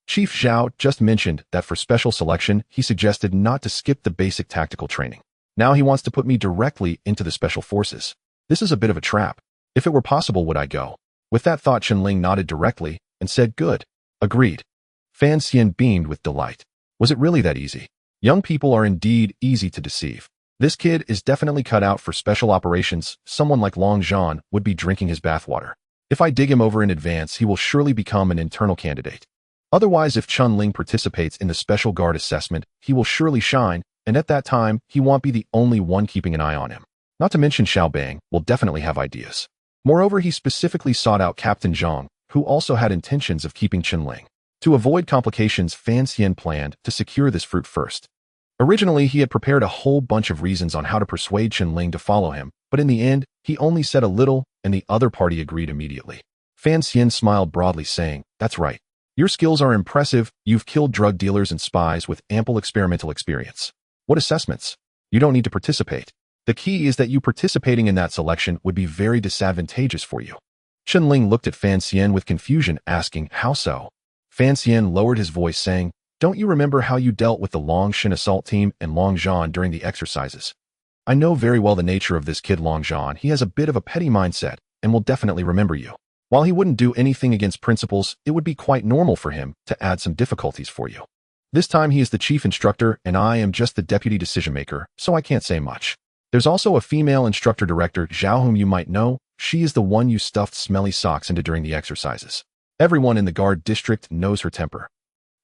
Chief Zhao just mentioned that for special selection, he suggested not to skip the basic tactical training. Now he wants to put me directly into the special forces. This is a bit of a trap. If it were possible, would I go? With that thought, Chen Ling nodded directly and said, "Good. Agreed." Fan Xian beamed with delight. Was it really that easy? Young people are indeed easy to deceive. This kid is definitely cut out for special operations. Someone like Long Zhan would be drinking his bathwater. If I dig him over in advance, he will surely become an internal candidate. Otherwise, if Chen Ling participates in the special guard assessment, he will surely shine, and at that time, he won't be the only one keeping an eye on him. Not to mention Xiao Bang will definitely have ideas. Moreover, he specifically sought out Captain Zhang, who also had intentions of keeping Chen Ling. To avoid complications, Fan Xian planned to secure this fruit first. Originally, he had prepared a whole bunch of reasons on how to persuade Chen Ling to follow him, but in the end, he only said a little, and the other party agreed immediately. Fan Xian smiled broadly, saying, "That's right. Your skills are impressive. You've killed drug dealers and spies with ample experimental experience. What assessments? You don't need to participate. The key is that you participating in that selection would be very disadvantageous for you." Chen Ling looked at Fan Xian with confusion, asking, "How so?" Fan Xian lowered his voice, saying, "Don't you remember how you dealt with the Long Shin assault team and Long Zhan during the exercises? I know very well the nature of this kid Long Zhan. He has a bit of a petty mindset and will definitely remember you. While he wouldn't do anything against principles, it would be quite normal for him to add some difficulties for you. This time he is the chief instructor and I am just the deputy decision-maker, so I can't say much. There's also a female instructor director, Zhao, whom you might know. She is the one you stuffed smelly socks into during the exercises. Everyone in the guard district knows her temper.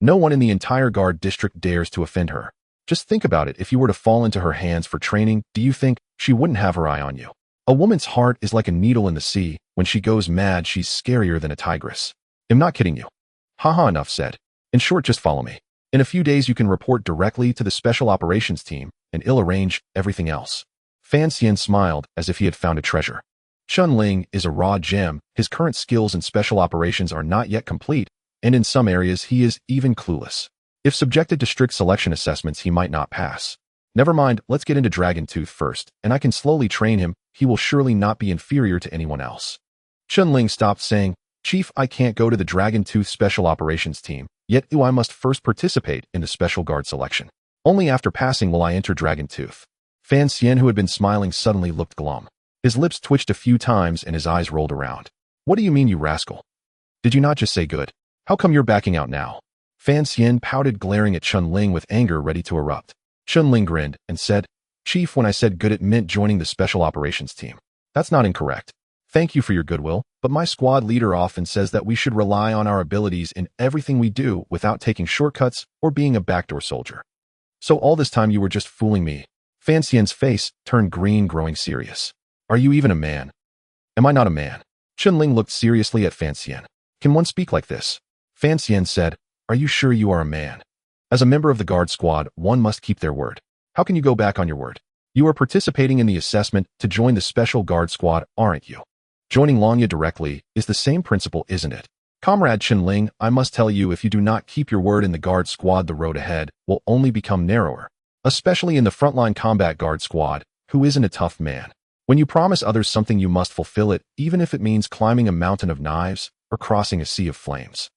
No one in the entire guard district dares to offend her. Just think about it. If you were to fall into her hands for training, do you think she wouldn't have her eye on you? A woman's heart is like a needle in the sea. When she goes mad, she's scarier than a tigress. I'm not kidding you." "Haha, enough said. In short, just follow me. In a few days you can report directly to the special operations team, and I'll arrange everything else." Fan Xian smiled as if he had found a treasure. Chen Ling is a raw gem. His current skills in special operations are not yet complete, and in some areas he is even clueless. If subjected to strict selection assessments, he might not pass. Never mind, let's get into Dragon Tooth first, and I can slowly train him. He will surely not be inferior to anyone else. Chen Ling stopped, saying, "Chief, I can't go to the Dragon Tooth special operations team, yet I must first participate in the special guard selection. Only after passing will I enter Dragon Tooth." Fan Xian, who had been smiling, suddenly looked glum. His lips twitched a few times and his eyes rolled around. "What do you mean, you rascal? Did you not just say good? How come you're backing out now?" Fan Xian pouted, glaring at Chen Ling with anger ready to erupt. Chen Ling grinned and said, "Chief, when I said good, it meant joining the special operations team. That's not incorrect. Thank you for your goodwill, but my squad leader often says that we should rely on our abilities in everything we do without taking shortcuts or being a backdoor soldier. So all this time you were just fooling me." Fan Xian's face turned green, growing serious. "Are you even a man?" "Am I not a man?" Chen Ling looked seriously at Fan Xian. "Can one speak like this?" Fan Xian said, "Are you sure you are a man? As a member of the guard squad, one must keep their word. How can you go back on your word? You are participating in the assessment to join the special guard squad, aren't you? Joining Longya directly is the same principle, isn't it? Comrade Chen Ling, I must tell you, if you do not keep your word in the guard squad, the road ahead will only become narrower, especially in the frontline combat guard squad, who isn't a tough man. When you promise others something, you must fulfill it, even if it means climbing a mountain of knives or crossing a sea of flames.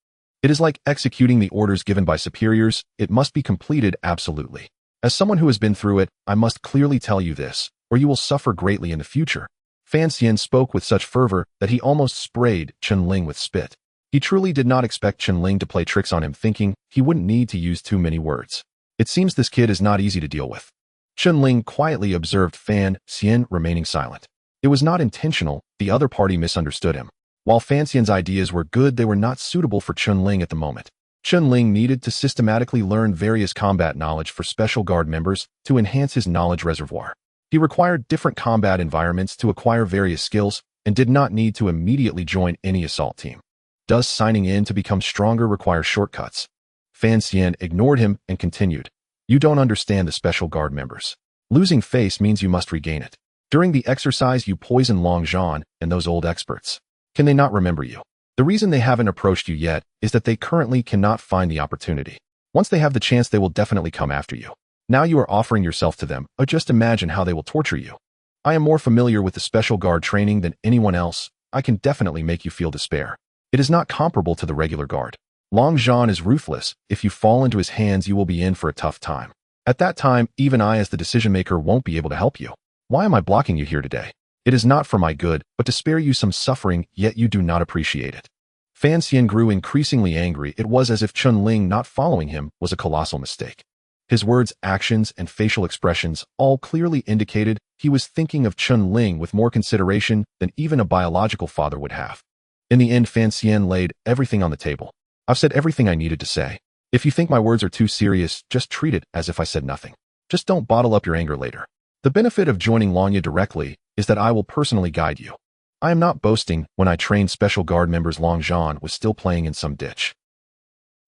It is like executing the orders given by superiors. It must be completed absolutely. As someone who has been through it, I must clearly tell you this, or you will suffer greatly in the future." Fan Xian spoke with such fervor that he almost sprayed Chen Ling with spit. He truly did not expect Chen Ling to play tricks on him, thinking he wouldn't need to use too many words. It seems this kid is not easy to deal with. Chen Ling quietly observed Fan Xian remaining silent. It was not intentional. The other party misunderstood him. While Fan Xian's ideas were good, they were not suitable for Chen Ling at the moment. Chen Ling needed to systematically learn various combat knowledge for special guard members to enhance his knowledge reservoir. He required different combat environments to acquire various skills and did not need to immediately join any assault team. Does signing in to become stronger require shortcuts? Fan Xian ignored him and continued, "You don't understand the special guard members. Losing face means you must regain it. During the exercise, you poison Long Zhan and those old experts. Can they not remember you? The reason they haven't approached you yet is that they currently cannot find the opportunity. Once they have the chance, they will definitely come after you. Now you are offering yourself to them, but just imagine how they will torture you. I am more familiar with the special guard training than anyone else. I can definitely make you feel despair. It is not comparable to the regular guard. Long Zhan is ruthless. If you fall into his hands, you will be in for a tough time. At that time, even I as the decision-maker won't be able to help you. Why am I blocking you here today? It is not for my good, but to spare you some suffering, yet you do not appreciate it. Fan Xian grew increasingly angry. It was as if Chen Ling not following him was a colossal mistake. His words, actions, and facial expressions all clearly indicated he was thinking of Chen Ling with more consideration than even a biological father would have. In the end, Fan Xian laid everything on the table. I've said everything I needed to say. If you think my words are too serious, just treat it as if I said nothing. Just don't bottle up your anger later. The benefit of joining Lanya directly is that I will personally guide you. I am not boasting. When I trained special guard members, Long Zhan was still playing in some ditch.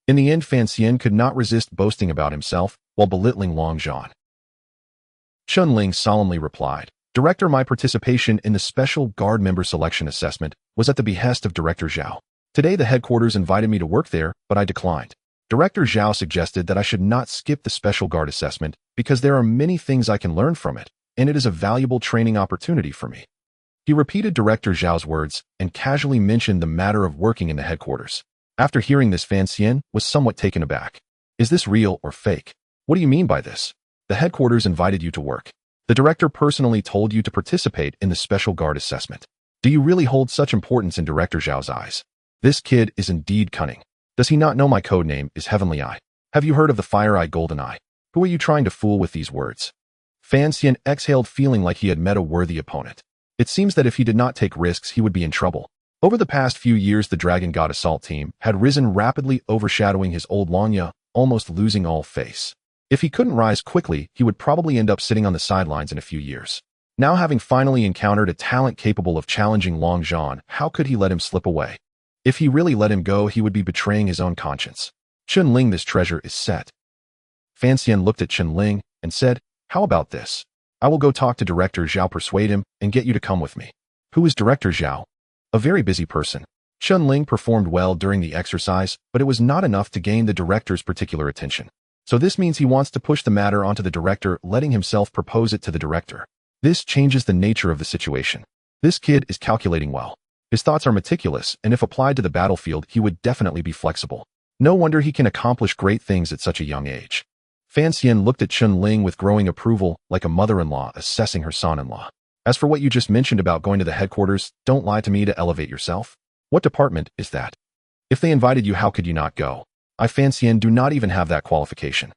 In the end, Fan Xian could not resist boasting about himself while belittling Long Zhan. Chen Ling solemnly replied, Director, my participation in the special guard member selection assessment was at the behest of Director Zhao. Today the headquarters invited me to work there, but I declined. Director Zhao suggested that I should not skip the special guard assessment because there are many things I can learn from it, and it is a valuable training opportunity for me. He repeated Director Zhao's words and casually mentioned the matter of working in the headquarters. After hearing this, Fan Xian was somewhat taken aback. Is this real or fake? What do you mean by this? The headquarters invited you to work. The director personally told you to participate in the special guard assessment. Do you really hold such importance in Director Zhao's eyes? This kid is indeed cunning. Does he not know my code name is Heavenly Eye? Have you heard of the Fire Eye Golden Eye? Who are you trying to fool with these words? Fan Xian exhaled, feeling like he had met a worthy opponent. It seems that if he did not take risks, he would be in trouble. Over the past few years, the Dragon God assault team had risen rapidly, overshadowing his old Lanya, almost losing all face. If he couldn't rise quickly, he would probably end up sitting on the sidelines in a few years. Now, having finally encountered a talent capable of challenging Long Zhan, how could he let him slip away? If he really let him go, he would be betraying his own conscience. Chen Ling, this treasure is set. Fan Xian looked at Chen Ling and said, How about this? I will go talk to Director Zhao, persuade him, and get you to come with me. Who is Director Zhao? A very busy person. Chen Ling performed well during the exercise, but it was not enough to gain the director's particular attention. So this means he wants to push the matter onto the director, letting himself propose it to the director. This changes the nature of the situation. This kid is calculating well. His thoughts are meticulous, and if applied to the battlefield, he would definitely be flexible. No wonder he can accomplish great things at such a young age. Fan Xian looked at Chen Ling with growing approval, like a mother-in-law assessing her son-in-law. As for what you just mentioned about going to the headquarters, don't lie to me to elevate yourself. What department is that? If they invited you, how could you not go? I, Fan Xian, do not even have that qualification.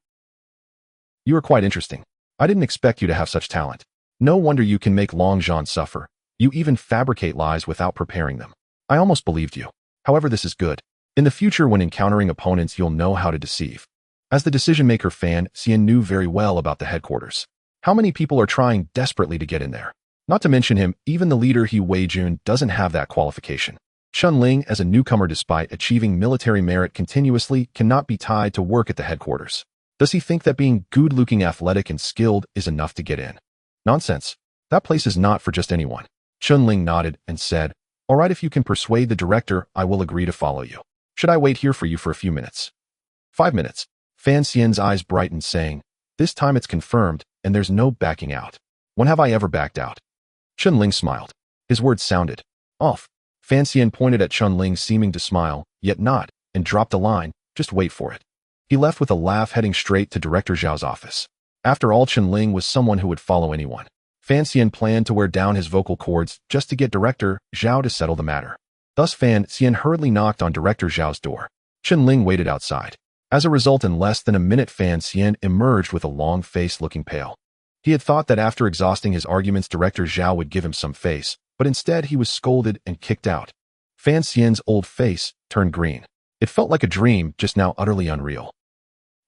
You are quite interesting. I didn't expect you to have such talent. No wonder you can make Long Zhan suffer. You even fabricate lies without preparing them. I almost believed you. However, this is good. In the future, when encountering opponents, you'll know how to deceive. As the decision-maker, Fan Xian knew very well about the headquarters. How many people are trying desperately to get in there? Not to mention him, even the leader He Wei-jun doesn't have that qualification. Chen Ling, as a newcomer despite achieving military merit continuously, cannot be tied to work at the headquarters. Does he think that being good-looking, athletic, and skilled is enough to get in? Nonsense. That place is not for just anyone. Chen Ling nodded and said, All right, if you can persuade the director, I will agree to follow you. Should I wait here for you for a few minutes? 5 minutes. Fan Xian's eyes brightened, saying, This time it's confirmed, and there's no backing out. When have I ever backed out? Chen Ling smiled. His words sounded off. Fan Xian pointed at Chen Ling, seeming to smile, yet not, and dropped a line, Just wait for it. He left with a laugh, heading straight to Director Zhao's office. After all, Chen Ling was someone who would follow anyone. Fan Xian planned to wear down his vocal cords just to get Director Zhao to settle the matter. Thus Fan Xian hurriedly knocked on Director Zhao's door. Chen Ling waited outside. As a result, in less than a minute, Fan Xian emerged with a long face, looking pale. He had thought that after exhausting his arguments, Director Zhao would give him some face, but instead he was scolded and kicked out. Fan Xian's old face turned green. It felt like a dream, just now utterly unreal.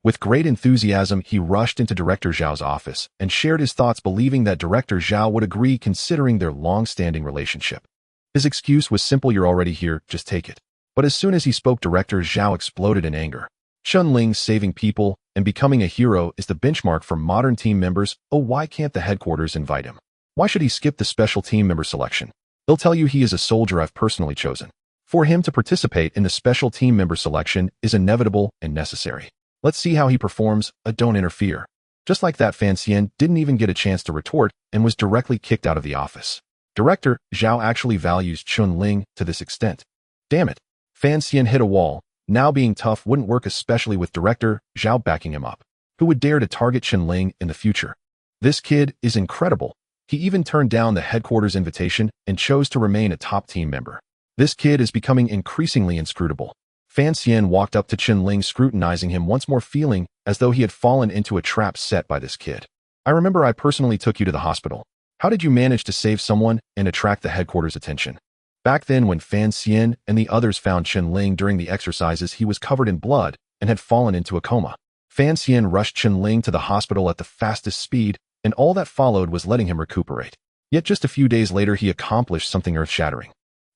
With great enthusiasm, he rushed into Director Zhao's office and shared his thoughts, believing that Director Zhao would agree considering their long-standing relationship. His excuse was simple, You're already here, just take it. But as soon as he spoke, Director Zhao exploded in anger. Chen Ling saving people, and becoming a hero is the benchmark for modern team members. Oh, why can't the headquarters invite him? Why should he skip the special team member selection? They'll tell you he is a soldier I've personally chosen. For him to participate in the special team member selection is inevitable and necessary. Let's see how he performs. Don't interfere. Just like that, Fan Xian didn't even get a chance to retort and was directly kicked out of the office. Director Zhao actually values Chen Ling to this extent. Damn it. Fan Xian hit a wall. Now being tough wouldn't work, especially with Director Zhao backing him up. Who would dare to target Chen Ling in the future? This kid is incredible. He even turned down the headquarters invitation and chose to remain a top team member. This kid is becoming increasingly inscrutable. Fan Xian walked up to Chen Ling, scrutinizing him once more, feeling as though he had fallen into a trap set by this kid. I remember I personally took you to the hospital. How did you manage to save someone and attract the headquarters' attention? Back then, when Fan Xian and the others found Chen Ling during the exercises, he was covered in blood and had fallen into a coma. Fan Xian rushed Chen Ling to the hospital at the fastest speed, and all that followed was letting him recuperate. Yet just a few days later, he accomplished something earth-shattering.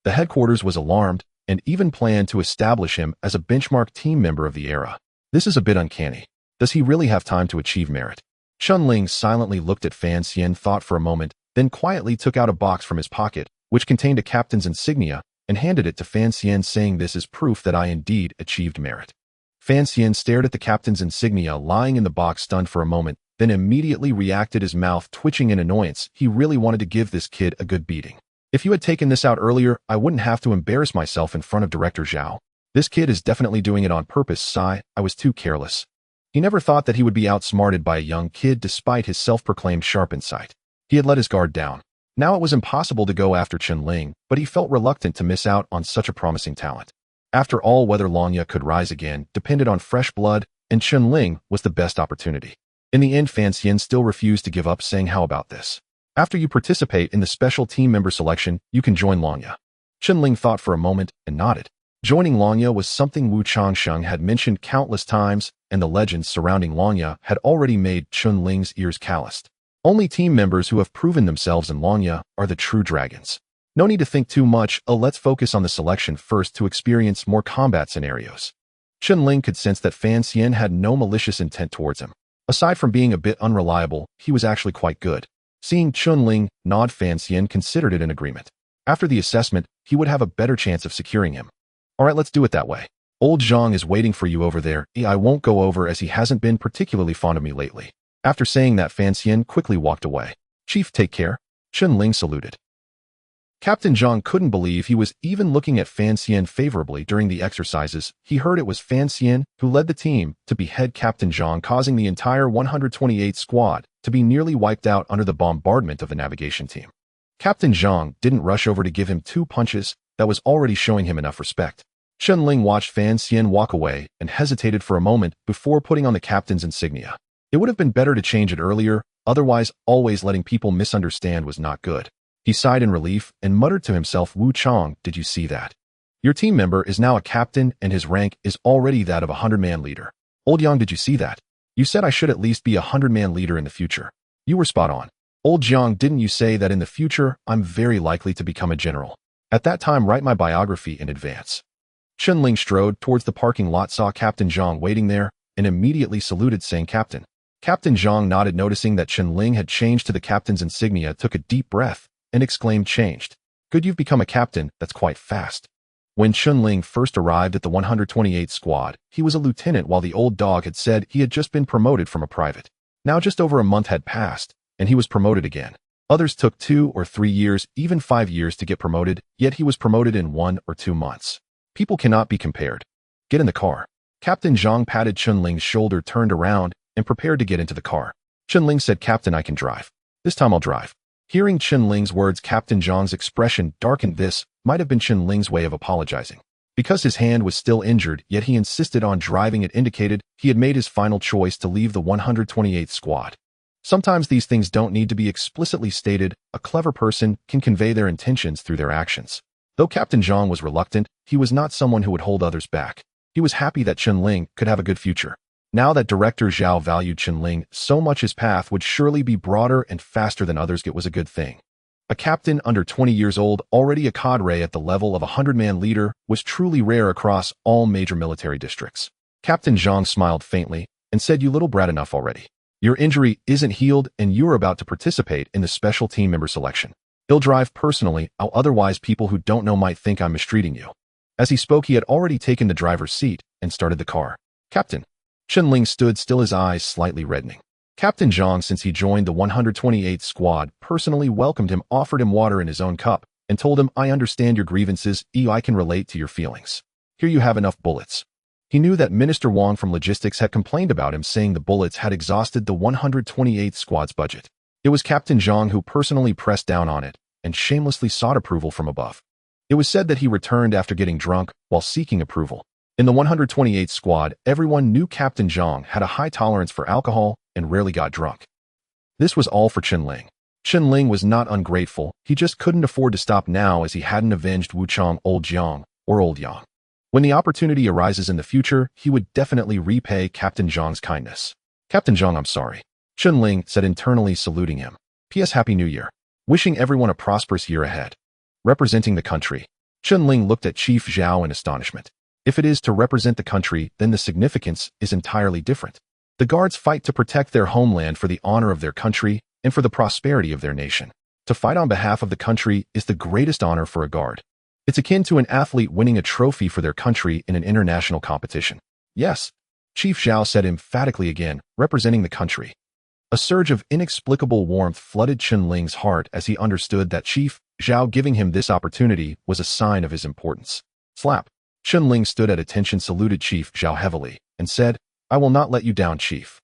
The headquarters was alarmed and even planned to establish him as a benchmark team member of the era. This is a bit uncanny. Does he really have time to achieve merit? Chen Ling silently looked at Fan Xian, thought for a moment, then quietly took out a box from his pocket, which contained a captain's insignia, and handed it to Fan Xian, saying, "This is proof that I indeed achieved merit." Fan Xian stared at the captain's insignia lying in the box, stunned for a moment, then immediately reacted, his mouth twitching in annoyance. He really wanted to give this kid a good beating. If you had taken this out earlier, I wouldn't have to embarrass myself in front of Director Zhao. This kid is definitely doing it on purpose. Sigh, I was too careless. He never thought that he would be outsmarted by a young kid despite his self-proclaimed sharp insight. He had let his guard down. Now it was impossible to go after Chen Ling, but he felt reluctant to miss out on such a promising talent. After all, whether Lanya could rise again depended on fresh blood, and Chen Ling was the best opportunity. In the end, Fan Xian still refused to give up, saying, "How about this? After you participate in the special team member selection, you can join Lanya." Chen Ling thought for a moment and nodded. Joining Lanya was something Wu Changsheng had mentioned countless times, and the legends surrounding Lanya had already made Chen Ling's ears calloused. Only team members who have proven themselves in Lanya are the true dragons. No need to think too much. Let's focus on the selection first to experience more combat scenarios. Chen Ling could sense that Fan Xian had no malicious intent towards him. Aside from being a bit unreliable, he was actually quite good. Seeing Chen Ling nod, Fan Xian considered it an agreement. After the assessment, he would have a better chance of securing him. Alright, let's do it that way. Old Zhang is waiting for you over there. I won't go over as he hasn't been particularly fond of me lately. After saying that, Fan Xian quickly walked away. Chief, take care. Chen Ling saluted. Captain Zhang couldn't believe he was even looking at Fan Xian favorably during the exercises. He heard it was Fan Xian who led the team to behead Captain Zhang, causing the entire 128 squad to be nearly wiped out under the bombardment of the navigation team. Captain Zhang didn't rush over to give him 2 punches, that was already showing him enough respect. Chen Ling watched Fan Xian walk away and hesitated for a moment before putting on the captain's insignia. It would have been better to change it earlier, otherwise always letting people misunderstand was not good. He sighed in relief and muttered to himself, "Wu Chang, did you see that? Your team member is now a captain and his rank is already that of a 100-man leader. Old Yang, did you see that? You said I should at least be a 100-man leader in the future. You were spot on. Old Jiang, didn't you say that in the future I'm very likely to become a general? At that time, write my biography in advance." Chen Ling strode towards the parking lot, saw Captain Zhang waiting there, and immediately saluted, saying, "Captain." Captain Zhang nodded, noticing that Chen Ling had changed to the captain's insignia, took a deep breath, and exclaimed, "Changed? Good, you've become a captain, that's quite fast." When Chen Ling first arrived at the 128 squad, he was a lieutenant, while the old dog had said he had just been promoted from a private. Now just over a month had passed, and he was promoted again. Others took 2 or 3 years, even 5 years to get promoted, yet he was promoted in 1 or 2 months. People cannot be compared. Get in the car. Captain Zhang patted Chen Ling's shoulder, turned around, and prepared to get into the car. Chen Ling said, "Captain, I can drive. This time I'll drive." Hearing Chen Ling's words, Captain Zhang's expression darkened. This might have been Chen Ling's way of apologizing. Because his hand was still injured, yet he insisted on driving. It indicated he had made his final choice to leave the 128th squad. Sometimes these things don't need to be explicitly stated. A clever person can convey their intentions through their actions. Though Captain Zhang was reluctant, he was not someone who would hold others back. He was happy that Chen Ling could have a good future. Now that Director Zhao valued Chen Ling so much, his path would surely be broader and faster than others. It was a good thing. A captain under 20 years old, already a cadre at the level of a 100-man leader, was truly rare across all major military districts. Captain Zhang smiled faintly and said, "You little brat, enough already. Your injury isn't healed and you're about to participate in the special team member selection. He'll drive personally, otherwise people who don't know might think I'm mistreating you." As he spoke, he had already taken the driver's seat and started the car. "Captain." Chen Ling stood still, his eyes slightly reddening. Captain Zhang, since he joined the 128th Squad, personally welcomed him, offered him water in his own cup, and told him, "I understand your grievances, I can relate to your feelings. Here you have enough bullets." He knew that Minister Wang from Logistics had complained about him, saying the bullets had exhausted the 128th Squad's budget. It was Captain Zhang who personally pressed down on it and shamelessly sought approval from above. It was said that he returned after getting drunk while seeking approval. In the 128th Squad, everyone knew Captain Zhang had a high tolerance for alcohol and rarely got drunk. This was all for Chen Ling. Chen Ling was not ungrateful, he just couldn't afford to stop now, as he hadn't avenged Wuchang, Old Jiang, or Old Yang. When the opportunity arises in the future, he would definitely repay Captain Zhang's kindness. "Captain Zhang, I'm sorry," Chen Ling said, internally saluting him. "P.S. Happy New Year. Wishing everyone a prosperous year ahead." Representing the country. Chen Ling looked at Chief Zhao in astonishment. If it is to represent the country, then the significance is entirely different. The guards fight to protect their homeland for the honor of their country and for the prosperity of their nation. To fight on behalf of the country is the greatest honor for a guard. It's akin to an athlete winning a trophy for their country in an international competition. "Yes," Chief Zhao said emphatically again, representing the country. A surge of inexplicable warmth flooded Chen Ling's heart as he understood that Chief Zhao giving him this opportunity was a sign of his importance. Slap. Chen Ling stood at attention, saluted Chief Zhao heavily, and said, "I will not let you down, Chief."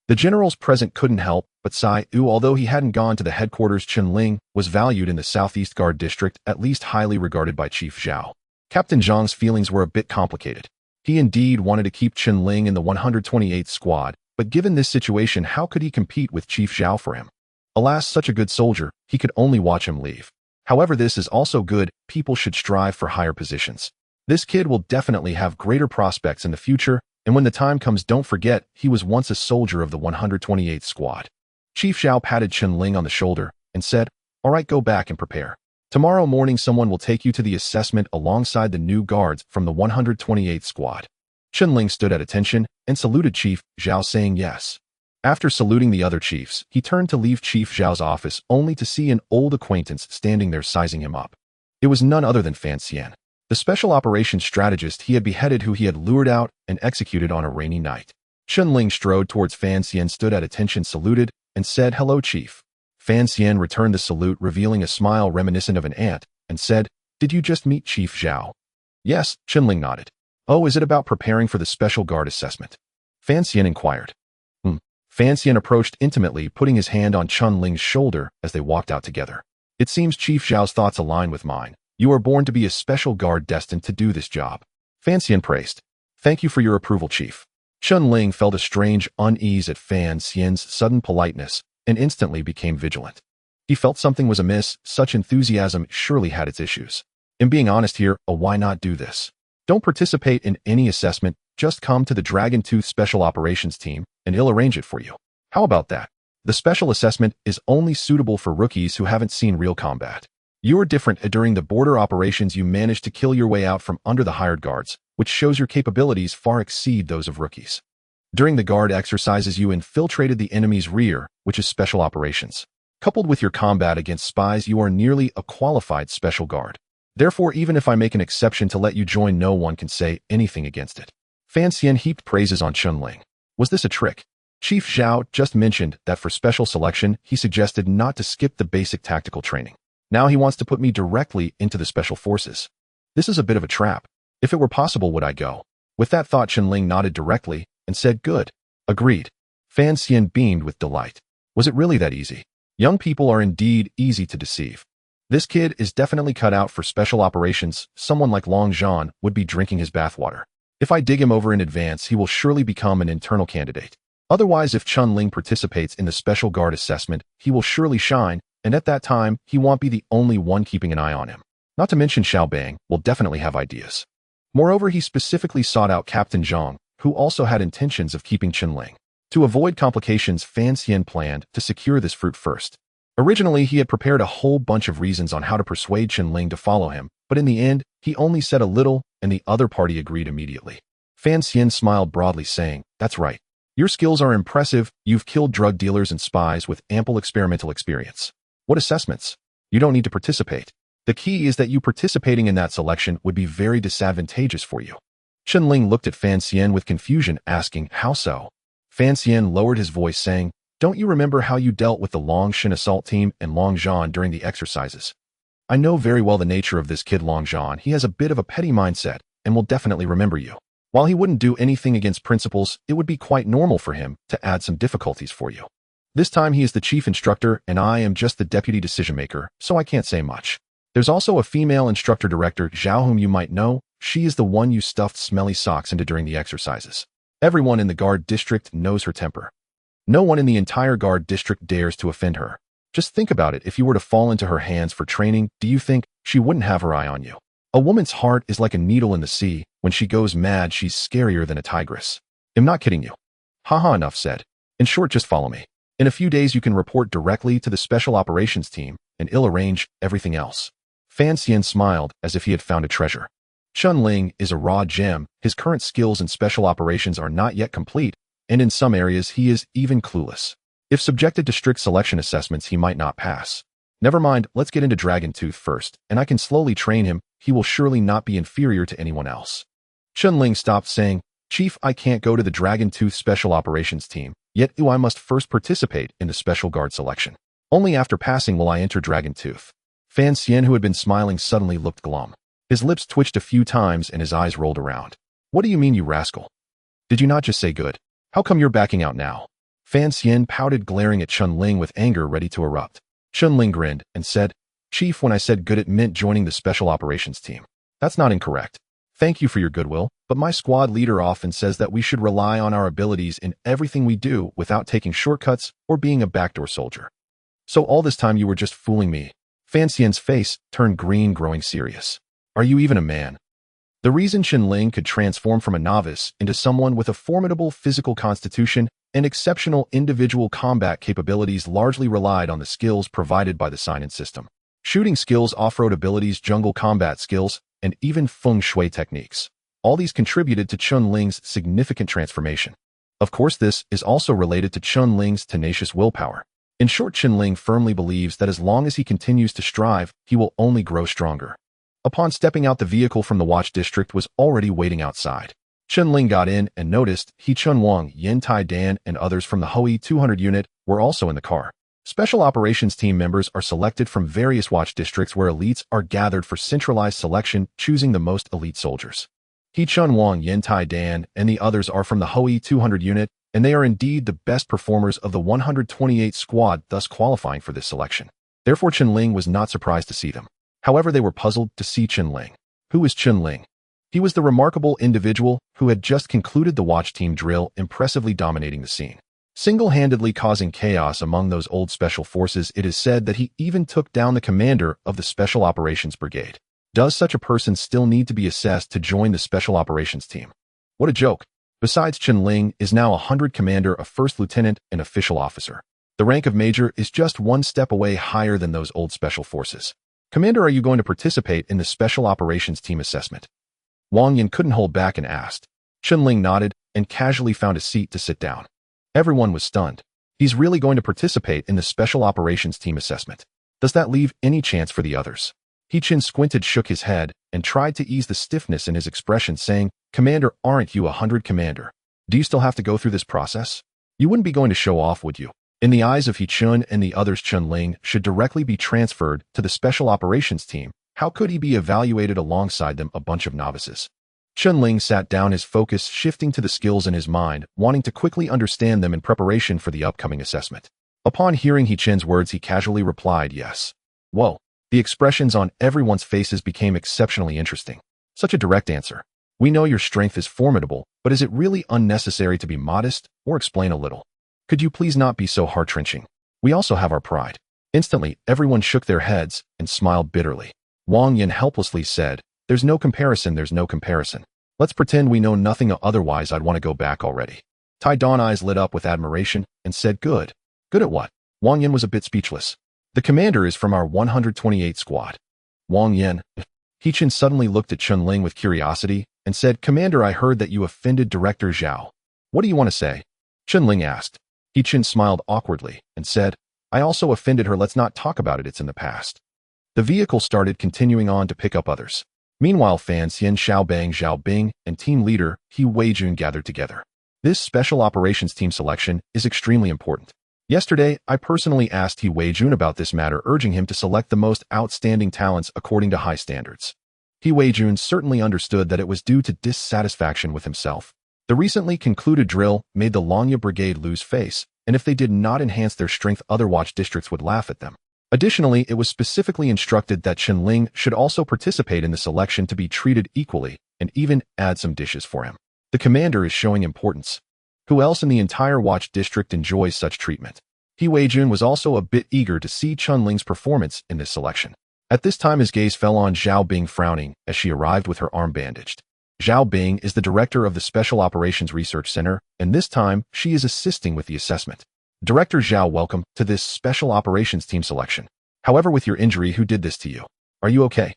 The generals present couldn't help but sigh. Although he hadn't gone to the headquarters, Chen Ling was valued in the Southeast Guard District, at least highly regarded by Chief Zhao. Captain Zhang's feelings were a bit complicated. He indeed wanted to keep Chen Ling in the 128th Squad, but given this situation, how could he compete with Chief Zhao for him? Alas, such a good soldier, he could only watch him leave. However, this is also good. People should strive for higher positions. This kid will definitely have greater prospects in the future, and when the time comes, don't forget, he was once a soldier of the 128th Squad. Chief Zhao patted Chen Ling on the shoulder and said, "All right, go back and prepare. Tomorrow morning someone will take you to the assessment alongside the new guards from the 128th Squad." Chen Ling stood at attention and saluted Chief Zhao, saying yes. After saluting the other chiefs, he turned to leave Chief Zhao's office only to see an old acquaintance standing there sizing him up. It was none other than Fan Xian, the special operations strategist he had beheaded, who he had lured out and executed on a rainy night. Chen Ling strode towards Fan Xian, stood at attention, saluted, and said, "Hello, Chief." Fan Xian returned the salute, revealing a smile reminiscent of an ant, and said, "Did you just meet Chief Zhao?" "Yes," Chen Ling nodded. "Oh, is it about preparing for the special guard assessment?" Fan Xian inquired. Fan Xian approached intimately, putting his hand on Chen Ling's shoulder as they walked out together. "It seems Chief Zhao's thoughts align with mine. You are born to be a special guard destined to do this job." Fan Xian praised. "Thank you for your approval, Chief." Chen Ling felt a strange unease at Fan Xian's sudden politeness and instantly became vigilant. He felt something was amiss. Such enthusiasm surely had its issues. In being honest here, why not do this? Don't participate in any assessment, just come to the Dragon Tooth Special Operations Team and he'll arrange it for you. How about that? The special assessment is only suitable for rookies who haven't seen real combat. You're different. During the border operations, you managed to kill your way out from under the hired guards, which shows your capabilities far exceed those of rookies. During the guard exercises, you infiltrated the enemy's rear, which is special operations. Coupled with your combat against spies, you are nearly a qualified special guard. Therefore, even if I make an exception to let you join, no one can say anything against it. Fan Xian heaped praises on Chen Ling. Was this a trick? Chief Zhao just mentioned that for special selection, he suggested not to skip the basic tactical training. Now he wants to put me directly into the special forces. This is a bit of a trap. If it were possible, would I go? With that thought, Chen Ling nodded directly and said, "Good. Agreed." Fan Xian beamed with delight. Was it really that easy? Young people are indeed easy to deceive. This kid is definitely cut out for special operations. Someone like Long Zhan would be drinking his bathwater. If I dig him over in advance, he will surely become an internal candidate. Otherwise, if Chen Ling participates in the special guard assessment, he will surely shine, and at that time, he won't be the only one keeping an eye on him. Not to mention Xiao Bang will definitely have ideas. Moreover, he specifically sought out Captain Zhang, who also had intentions of keeping Chen Ling. To avoid complications, Fan Xian planned to secure this fruit first. Originally, he had prepared a whole bunch of reasons on how to persuade Chen Ling to follow him, but in the end, he only said a little, and the other party agreed immediately. Fan Xian smiled broadly, saying, "That's right. Your skills are impressive. You've killed drug dealers and spies with ample experimental experience. What assessments? You don't need to participate. The key is that you participating in that selection would be very disadvantageous for you. Chen Ling looked at Fan Xian with confusion, asking, how so? Fan Xian lowered his voice, saying, don't you remember how you dealt with the Long Shin assault team and Long Zhan during the exercises? I know very well the nature of this kid Long Zhan. He has a bit of a petty mindset and will definitely remember you. While he wouldn't do anything against principles, it would be quite normal for him to add some difficulties for you. This time he is the chief instructor and I am just the deputy decision maker, so I can't say much. There's also a female instructor director, Zhao, whom you might know. She is the one you stuffed smelly socks into during the exercises. Everyone in the guard district knows her temper. No one in the entire guard district dares to offend her. Just think about it. If you were to fall into her hands for training, do you think she wouldn't have her eye on you? A woman's heart is like a needle in the sea. When she goes mad, she's scarier than a tigress. I'm not kidding you. Haha, enough said. In short, just follow me. In a few days you can report directly to the special operations team, and I'll arrange everything else. Fan Xian smiled as if he had found a treasure. Chen Ling is a raw gem. His current skills in special operations are not yet complete, and in some areas he is even clueless. If subjected to strict selection assessments, he might not pass. Never mind, let's get into Dragon Tooth first, and I can slowly train him. He will surely not be inferior to anyone else. Chen Ling stopped, saying, Chief, I can't go to the Dragon Tooth special operations team, yet I must first participate in the special guard selection. Only after passing will I enter Dragon Tooth. Fan Xian, who had been smiling, suddenly looked glum. His lips twitched a few times and his eyes rolled around. What do you mean, you rascal? Did you not just say good? How come you're backing out now? Fan Xian pouted, glaring at Chen Ling with anger ready to erupt. Chen Ling grinned and said, Chief, when I said good, it meant joining the special operations team. That's not incorrect. Thank you for your goodwill, but my squad leader often says that we should rely on our abilities in everything we do without taking shortcuts or being a backdoor soldier. So all this time you were just fooling me. Fan Xian's face turned green, growing serious. Are you even a man? The reason Chen Ling could transform from a novice into someone with a formidable physical constitution and exceptional individual combat capabilities largely relied on the skills provided by the sign-in system. Shooting skills, off-road abilities, jungle combat skills, and even feng shui techniques. All these contributed to Chen Ling's significant transformation. Of course, this is also related to Chen Ling's tenacious willpower. In short, Chen Ling firmly believes that as long as he continues to strive, he will only grow stronger. Upon stepping out, the vehicle from the Watch District was already waiting outside. Chen Ling got in and noticed He Chun Wang, Yin Tai Dan, and others from the Hui 200 unit were also in the car. Special operations team members are selected from various watch districts where elites are gathered for centralized selection, choosing the most elite soldiers. He Chun Wang, Yin Tai Dan, and the others are from the Hui 200 unit, and they are indeed the best performers of the 128 squad, thus qualifying for this selection. Therefore, Chen Ling was not surprised to see them. However, they were puzzled to see Chen Ling. Who is Chen Ling? He was the remarkable individual who had just concluded the watch team drill, impressively dominating the scene. Single-handedly causing chaos among those old special forces, it is said that he even took down the commander of the Special Operations Brigade. Does such a person still need to be assessed to join the Special Operations team? What a joke. Besides, Chen Ling is now a 100 commander, a first lieutenant, and official officer. The rank of major is just one step away higher than those old special forces. Commander, are you going to participate in the Special Operations team assessment? Wang Yin couldn't hold back and asked. Chen Ling nodded and casually found a seat to sit down. Everyone was stunned. He's really going to participate in the Special Operations team assessment. Does that leave any chance for the others? He Chin squinted, shook his head, and tried to ease the stiffness in his expression, saying, Commander, aren't you a 100 commander? Do you still have to go through this process? You wouldn't be going to show off, would you? In the eyes of He Chun and the others, Chen Ling should directly be transferred to the Special Operations team. How could he be evaluated alongside them, a bunch of novices? Chen Ling sat down, his focus shifting to the skills in his mind, wanting to quickly understand them in preparation for the upcoming assessment. Upon hearing He Chin's words, he casually replied, yes. Whoa. The expressions on everyone's faces became exceptionally interesting. Such a direct answer. We know your strength is formidable, but is it really unnecessary to be modest or explain a little? Could you please not be so heart-wrenching? We also have our pride. Instantly, everyone shook their heads and smiled bitterly. Wang Yin helplessly said, there's no comparison, there's no comparison. Let's pretend we know nothing, otherwise I'd want to go back already. Tai Dawn eyes lit up with admiration and said, good. Good at what? Wang Yin was a bit speechless. The commander is from our 128 squad. Wang Yin. He Chin suddenly looked at Chen Ling with curiosity and said, Commander, I heard that you offended Director Zhao. What do you want to say? Chen Ling asked. Chen smiled awkwardly and said, I also offended her. Let's not talk about it. It's in the past. The vehicle started continuing on to pick up others. Meanwhile, Fan Xian, Xiao Bing, and team leader He Weijun gathered together. This special operations team selection is extremely important. Yesterday, I personally asked He Weijun about this matter, urging him to select the most outstanding talents according to high standards. He Weijun certainly understood that it was due to dissatisfaction with himself. The recently concluded drill made the Longya Brigade lose face, and if they did not enhance their strength, other watch districts would laugh at them. Additionally, it was specifically instructed that Chen Ling should also participate in the selection to be treated equally and even add some dishes for him. The commander is showing importance. Who else in the entire watch district enjoys such treatment? He Weijun was also a bit eager to see Chen Ling's performance in this selection. At this time, his gaze fell on Xiao Bing, frowning as she arrived with her arm bandaged. Xiao Bing is the director of the Special Operations Research Center, and this time she is assisting with the assessment. Director Zhao, welcome to this Special Operations Team selection. However, with your injury, who did this to you? Are you okay?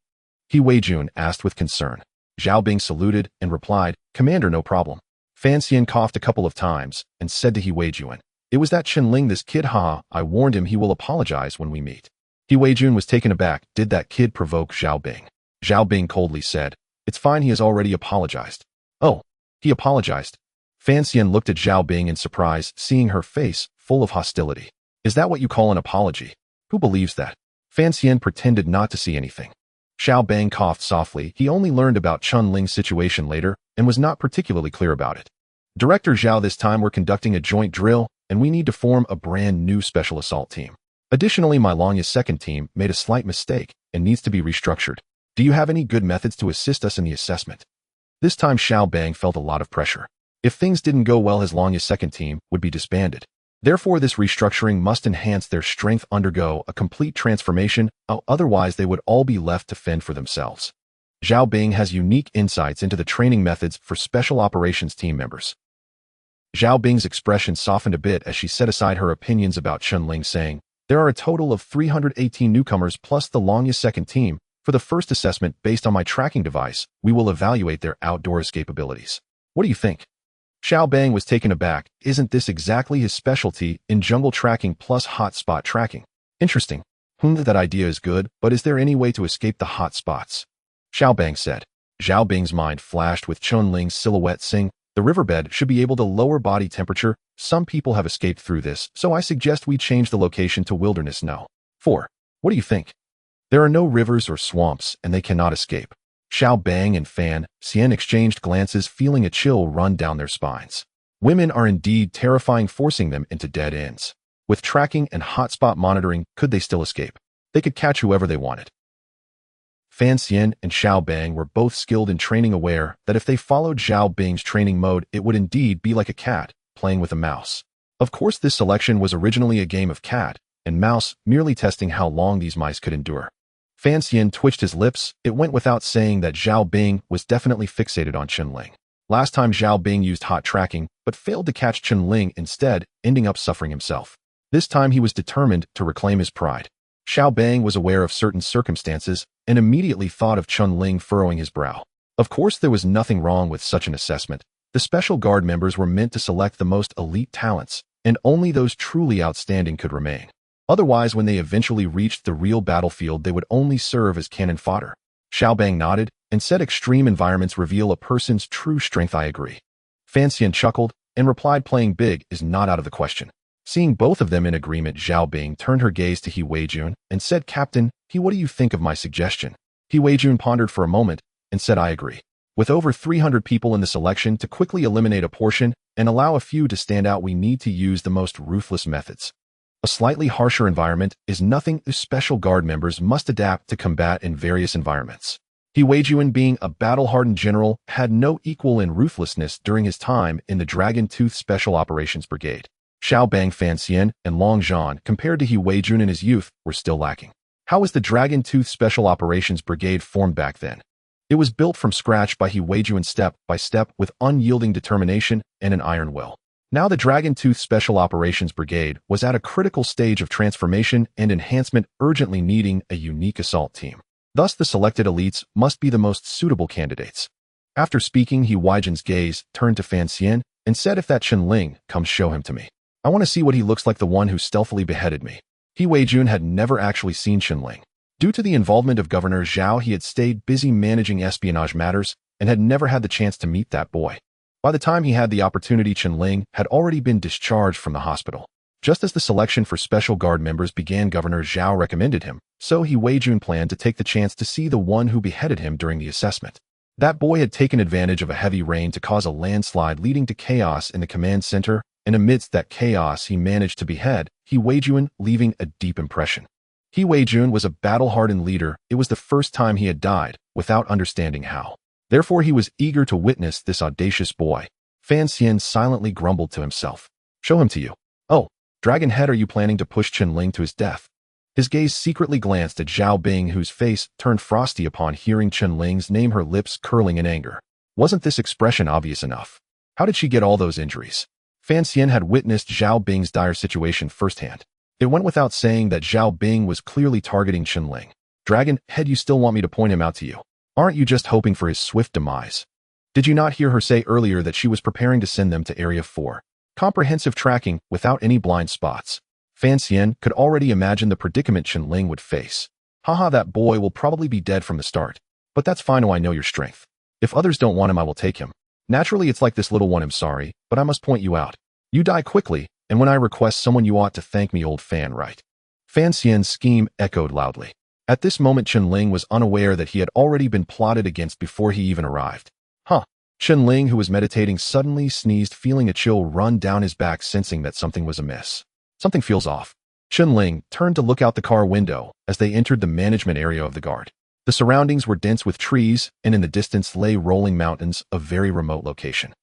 He Weijun asked with concern. Xiao Bing saluted and replied, Commander, no problem. Fan Xian coughed a couple of times and said to He Weijun, it was that Chen Ling, this kid, haha, I warned him he will apologize when we meet. He Weijun was taken aback. Did that kid provoke Xiao Bing? Xiao Bing coldly said, it's fine, he has already apologized. Oh, he apologized. Fan Xian looked at Xiao Bing in surprise, seeing her face full of hostility. Is that what you call an apology? Who believes that? Fan Xian pretended not to see anything. Xiao Bang coughed softly. He only learned about Chen Ling's situation later and was not particularly clear about it. Director Zhao, this time we're conducting a joint drill and we need to form a brand new special assault team. Additionally, my Longya's second team made a slight mistake and needs to be restructured. Do you have any good methods to assist us in the assessment? This time Xiao Bang felt a lot of pressure. If things didn't go well, his Longya's second team would be disbanded. Therefore, this restructuring must enhance their strength, undergo a complete transformation, otherwise they would all be left to fend for themselves. Xiao Bing has unique insights into the training methods for special operations team members. Xiao Bing's expression softened a bit as she set aside her opinions about Chen Ling, saying, there are a total of 318 newcomers plus the Longya's second team. For the first assessment, based on my tracking device, we will evaluate their outdoor escape abilities. What do you think? Xiao Bang was taken aback. Isn't this exactly his specialty in jungle tracking plus hotspot tracking? Interesting. That idea is good, but is there any way to escape the hot spots? Xiao Bang said. Xiao Bing's mind flashed with Chen Ling's silhouette, saying, the riverbed should be able to lower body temperature. Some people have escaped through this, so I suggest we change the location to wilderness. No. 4. What do you think? There are no rivers or swamps, and they cannot escape. Xiao Bang and Fan Xian exchanged glances, feeling a chill run down their spines. Women are indeed terrifying, forcing them into dead ends. With tracking and hotspot monitoring, could they still escape? They could catch whoever they wanted. Fan Xian and Xiao Bang were both skilled in training, aware that if they followed Xiao Bing's training mode, it would indeed be like a cat playing with a mouse. Of course, this selection was originally a game of cat and mouse, merely testing how long these mice could endure. Fan Xian twitched his lips. It went without saying that Xiao Bing was definitely fixated on Chen Ling. Last time Xiao Bing used hot tracking, but failed to catch Chen Ling, instead ending up suffering himself. This time he was determined to reclaim his pride. Xiao Bang was aware of certain circumstances and immediately thought of Chen Ling, furrowing his brow. Of course, there was nothing wrong with such an assessment. The special guard members were meant to select the most elite talents, and only those truly outstanding could remain. Otherwise, when they eventually reached the real battlefield, they would only serve as cannon fodder. Xiao Bang nodded and said, extreme environments reveal a person's true strength. I agree. Fan Xian chuckled and replied, playing big is not out of the question. Seeing both of them in agreement, Xiao Bing turned her gaze to He Weijun and said, Captain, what do you think of my suggestion? He Weijun pondered for a moment and said, I agree. With over 300 people in the selection, to quickly eliminate a portion and allow a few to stand out, we need to use the most ruthless methods. A slightly harsher environment is nothing the special guard members must adapt to combat in various environments. He Weijun, being a battle-hardened general, had no equal in ruthlessness during his time in the Dragon Tooth Special Operations Brigade. Xiao Bang, Fan Xian, and Long Zhan, compared to He Weijun in his youth, were still lacking. How was the Dragon Tooth Special Operations Brigade formed back then? It was built from scratch by He Weijun, step by step, with unyielding determination and an iron will. Now the Dragon Tooth Special Operations Brigade was at a critical stage of transformation and enhancement, urgently needing a unique assault team. Thus, the selected elites must be the most suitable candidates. After speaking, He Weijun's gaze turned to Fan Xian and said if that Chen Ling comes, show him to me. I want to see what he looks like, the one who stealthily beheaded me. He Wei-jun had never actually seen Chen Ling. Due to the involvement of Governor Zhao, he had stayed busy managing espionage matters and had never had the chance to meet that boy. By the time he had the opportunity, Chen Ling had already been discharged from the hospital. Just as the selection for special guard members began, Governor Zhao recommended him, so he Wei-jun planned to take the chance to see the one who beheaded him during the assessment. That boy had taken advantage of a heavy rain to cause a landslide leading to chaos in the command center, and amidst that chaos he managed to behead He Wei-jun, leaving a deep impression. He Wei-jun was a battle-hardened leader. It was the first time he had died, without understanding how. Therefore he was eager to witness this audacious boy. Fan Xian silently grumbled to himself. Show him to you. Oh, Dragon Head, are you planning to push Chen Ling to his death? His gaze secretly glanced at Zhao Bing, whose face turned frosty upon hearing Chen Ling's name, her lips curling in anger. Wasn't this expression obvious enough? How did she get all those injuries? Fan Xian had witnessed Zhao Bing's dire situation firsthand. It went without saying that Zhao Bing was clearly targeting Chen Ling. Dragon Head, you still want me to point him out to you? Aren't you just hoping for his swift demise? Did you not hear her say earlier that she was preparing to send them to Area 4? Comprehensive tracking without any blind spots. Fan Xian could already imagine the predicament Chen Ling would face. Haha, that boy will probably be dead from the start. But that's fine, I know your strength. If others don't want him, I will take him. Naturally, it's like this little one, I'm sorry, but I must point you out. You die quickly, and when I request someone, you ought to thank me, old fan, right? Fan Xian's scheme echoed loudly. At this moment, Chen Ling was unaware that he had already been plotted against before he even arrived. Chen Ling, who was meditating, suddenly sneezed, feeling a chill run down his back, sensing that something was amiss. Something feels off. Chen Ling turned to look out the car window as they entered the management area of the guard. The surroundings were dense with trees, and in the distance lay rolling mountains, a very remote location.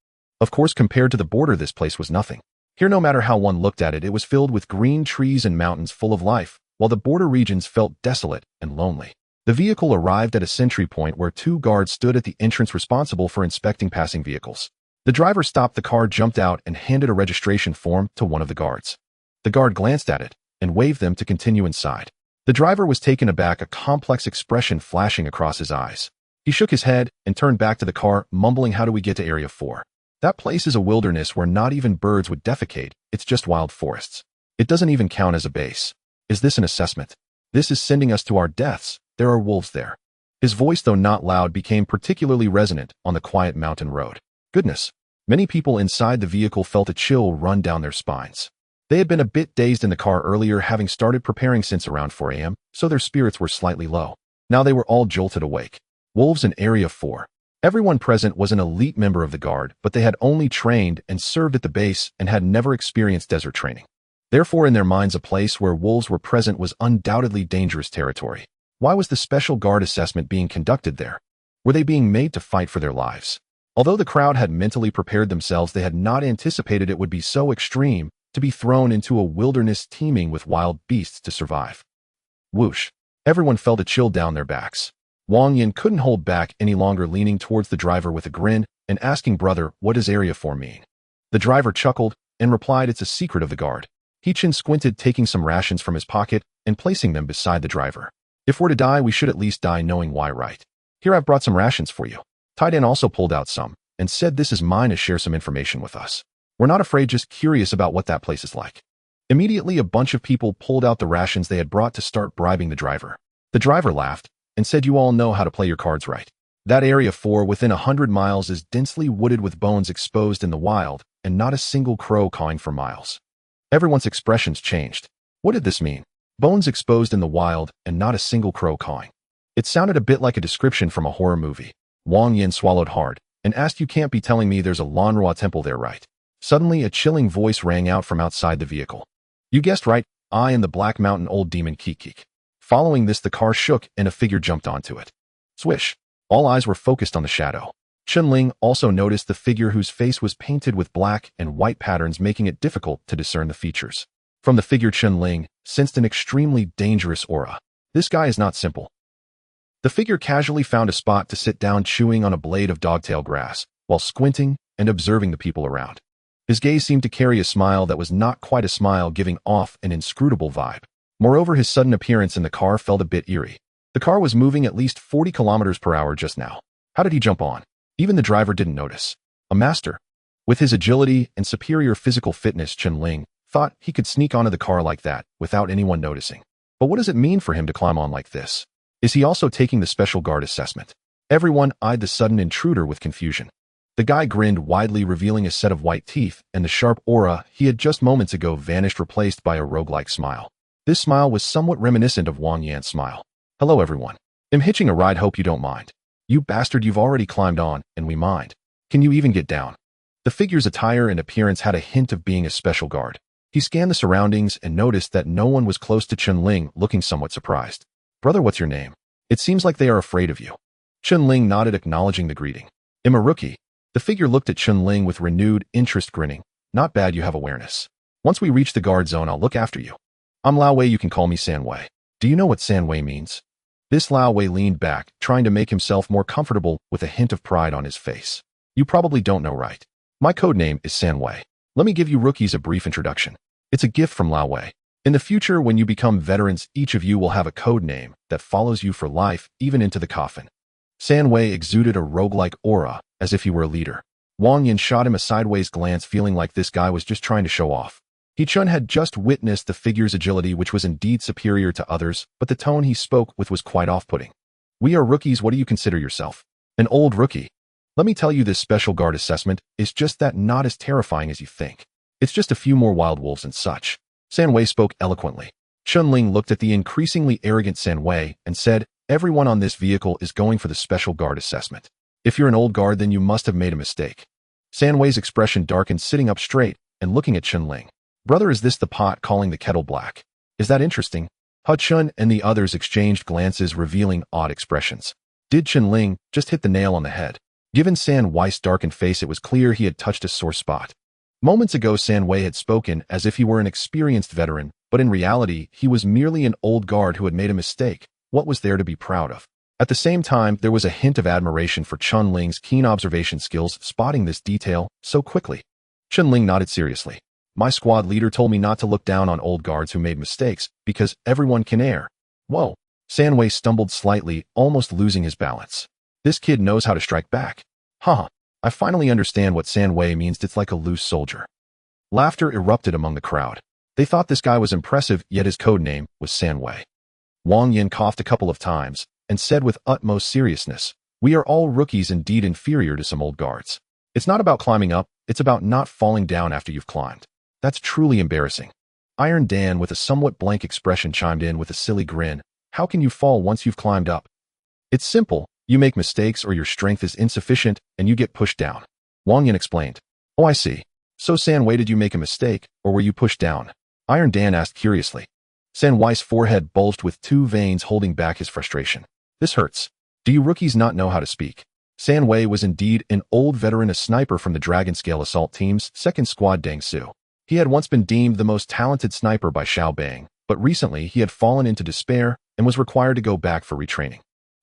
Of course, compared to the border, this place was nothing. Here, no matter how one looked at it, it was filled with green trees and mountains full of life, while the border regions felt desolate and lonely. The vehicle arrived at a sentry point where 2 guards stood at the entrance responsible for inspecting passing vehicles. The driver stopped the car, jumped out, and handed a registration form to one of the guards. The guard glanced at it and waved them to continue inside. The driver was taken aback, a complex expression flashing across his eyes. He shook his head and turned back to the car, mumbling, how do we get to Area 4? That place is a wilderness where not even birds would defecate, it's just wild forests. It doesn't even count as a base. Is this an assessment? This is sending us to our deaths. There are wolves there. His voice, though not loud, became particularly resonant on the quiet mountain road. Goodness. Many people inside the vehicle felt a chill run down their spines. They had been a bit dazed in the car earlier, having started preparing since around 4 a.m., so their spirits were slightly low. Now they were all jolted awake. Wolves in Area 4. Everyone present was an elite member of the guard, but they had only trained and served at the base and had never experienced desert training. Therefore, in their minds, a place where wolves were present was undoubtedly dangerous territory. Why was the special guard assessment being conducted there? Were they being made to fight for their lives? Although the crowd had mentally prepared themselves, they had not anticipated it would be so extreme, to be thrown into a wilderness teeming with wild beasts to survive. Whoosh. Everyone felt a chill down their backs. Wang Yin couldn't hold back any longer, leaning towards the driver with a grin and asking, brother, what does Area 4 mean? The driver chuckled and replied, it's a secret of the guard. He Chen squinted, taking some rations from his pocket and placing them beside the driver. If we're to die, we should at least die knowing why, right? Here, I've brought some rations for you. Taidan also pulled out some and said, this is mine, to share some information with us. We're not afraid, just curious about what that place is like. Immediately, a bunch of people pulled out the rations they had brought to start bribing the driver. The driver laughed and said, you all know how to play your cards right. That Area 4 within 100 miles is densely wooded with bones exposed in the wild, and not a single crow cawing for miles. Everyone's expressions changed. What did this mean? Bones exposed in the wild, and not a single crow cawing. It sounded a bit like a description from a horror movie. Wang Yin swallowed hard and asked, you can't be telling me there's a manhwa temple there, right? Suddenly, a chilling voice rang out from outside the vehicle. You guessed right, I am the Black Mountain Old Demon Kikik. Following this, the car shook and a figure jumped onto it. Swish. All eyes were focused on the shadow. Chen Ling also noticed the figure, whose face was painted with black and white patterns, making it difficult to discern the features. From the figure, Chen Ling sensed an extremely dangerous aura. This guy is not simple. The figure casually found a spot to sit down, chewing on a blade of dogtail grass, while squinting and observing the people around. His gaze seemed to carry a smile that was not quite a smile, giving off an inscrutable vibe. Moreover, his sudden appearance in the car felt a bit eerie. The car was moving at least 40 kilometers per hour just now. How did he jump on? Even the driver didn't notice. A master. With his agility and superior physical fitness, Chen Ling thought he could sneak onto the car like that without anyone noticing. But what does it mean for him to climb on like this? Is he also taking the special guard assessment? Everyone eyed the sudden intruder with confusion. The guy grinned widely, revealing a set of white teeth, and the sharp aura he had just moments ago vanished, replaced by a roguelike smile. This smile was somewhat reminiscent of Wang Yan's smile. Hello everyone. I'm hitching a ride, hope you don't mind. You bastard, you've already climbed on, and we mind. Can you even get down? The figure's attire and appearance had a hint of being a special guard. He scanned the surroundings and noticed that no one was close to Chen Ling, looking somewhat surprised. Brother, what's your name? It seems like they are afraid of you. Chen Ling nodded, acknowledging the greeting. I'm a rookie. The figure looked at Chen Ling with renewed interest, grinning. Not bad, you have awareness. Once we reach the guard zone, I'll look after you. I'm Lao Wei, you can call me San Wei. Do you know what San Wei means? This Lao Wei leaned back, trying to make himself more comfortable with a hint of pride on his face. You probably don't know, right? My code name is San Wei. Let me give you rookies a brief introduction. It's a gift from Lao Wei. In the future, when you become veterans, each of you will have a code name that follows you for life, even into the coffin. San Wei exuded a roguelike aura, as if he were a leader. Wang Yan shot him a sideways glance, feeling like this guy was just trying to show off. He-chun had just witnessed the figure's agility, which was indeed superior to others, but the tone he spoke with was quite off-putting. We are rookies, what do you consider yourself? An old rookie. Let me tell you, this special guard assessment is just that, not as terrifying as you think. It's just a few more wild wolves and such. San Wei spoke eloquently. Chen Ling looked at the increasingly arrogant San Wei and said, everyone on this vehicle is going for the special guard assessment. If you're an old guard, then you must have made a mistake. San Wei's expression darkened, sitting up straight and looking at Chen Ling. Brother, is this the pot calling the kettle black? Is that interesting? Chun and the others exchanged glances, revealing odd expressions. Did Chen Ling just hit the nail on the head? Given San Wei's darkened face, it was clear he had touched a sore spot. Moments ago, San Wei had spoken as if he were an experienced veteran, but in reality, he was merely an old guard who had made a mistake. What was there to be proud of? At the same time, there was a hint of admiration for Chen Ling's keen observation skills, spotting this detail so quickly. Chen Ling nodded seriously. My squad leader told me not to look down on old guards who made mistakes, because everyone can err. Whoa. San Wei stumbled slightly, almost losing his balance. This kid knows how to strike back. Huh. I finally understand what San Wei means. It's like a loose soldier. Laughter erupted among the crowd. They thought this guy was impressive, yet his code name was San Wei. Wang Yan coughed a couple of times and said with utmost seriousness, we are all rookies, indeed inferior to some old guards. It's not about climbing up, it's about not falling down after you've climbed. That's truly embarrassing. Iron Dan, with a somewhat blank expression, chimed in with a silly grin. How can you fall once you've climbed up? It's simple. You make mistakes or your strength is insufficient and you get pushed down. Wang Yan explained. Oh, I see. So San Wei, did you make a mistake or were you pushed down? Iron Dan asked curiously. San Wei's forehead bulged with two veins, holding back his frustration. This hurts. Do you rookies not know how to speak? San Wei was indeed an old veteran, a sniper from the Dragon Scale Assault Team's 2nd Squad Dang Su. He had once been deemed the most talented sniper by Xiao Bang, but recently he had fallen into despair and was required to go back for retraining.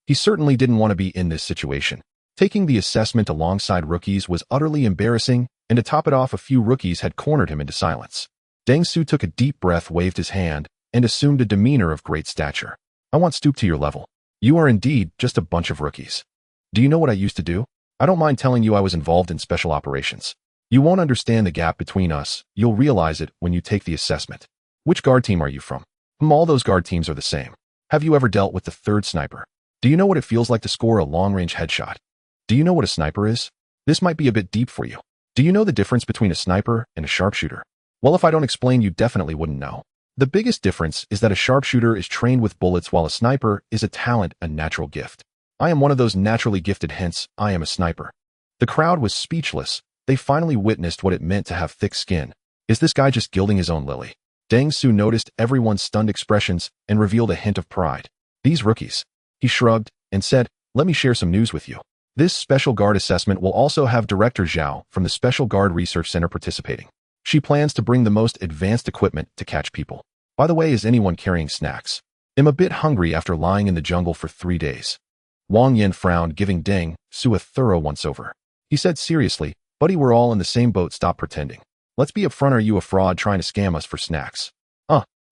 He certainly didn't want to be in this situation. Taking the assessment alongside rookies was utterly embarrassing, and to top it off, a few rookies had cornered him into silence. Dang Su took a deep breath, waved his hand, and assumed a demeanor of great stature. I won't stoop to your level. You are indeed just a bunch of rookies. Do you know what I used to do? I don't mind telling you I was involved in special operations. You won't understand the gap between us. You'll realize it when you take the assessment. Which guard team are you from? All those guard teams are the same. Have you ever dealt with the 3rd sniper? Do you know what it feels like to score a long-range headshot? Do you know what a sniper is? This might be a bit deep for you. Do you know the difference between a sniper and a sharpshooter? Well, if I don't explain, you definitely wouldn't know. The biggest difference is that a sharpshooter is trained with bullets while a sniper is a talent, a natural gift. I am one of those naturally gifted, hence, I am a sniper. The crowd was speechless. They finally witnessed what it meant to have thick skin. Is this guy just gilding his own lily? Dang Su noticed everyone's stunned expressions and revealed a hint of pride. These rookies. He shrugged and said, let me share some news with you. This special guard assessment will also have Director Zhao from the Special Guard Research Center participating. She plans to bring the most advanced equipment to catch people. By the way, is anyone carrying snacks? I'm a bit hungry after lying in the jungle for 3 days. Wang Yan frowned, giving Deng Su a thorough once-over. He said seriously, buddy, we're all in the same boat, stop pretending. Let's be upfront, are you a fraud trying to scam us for snacks?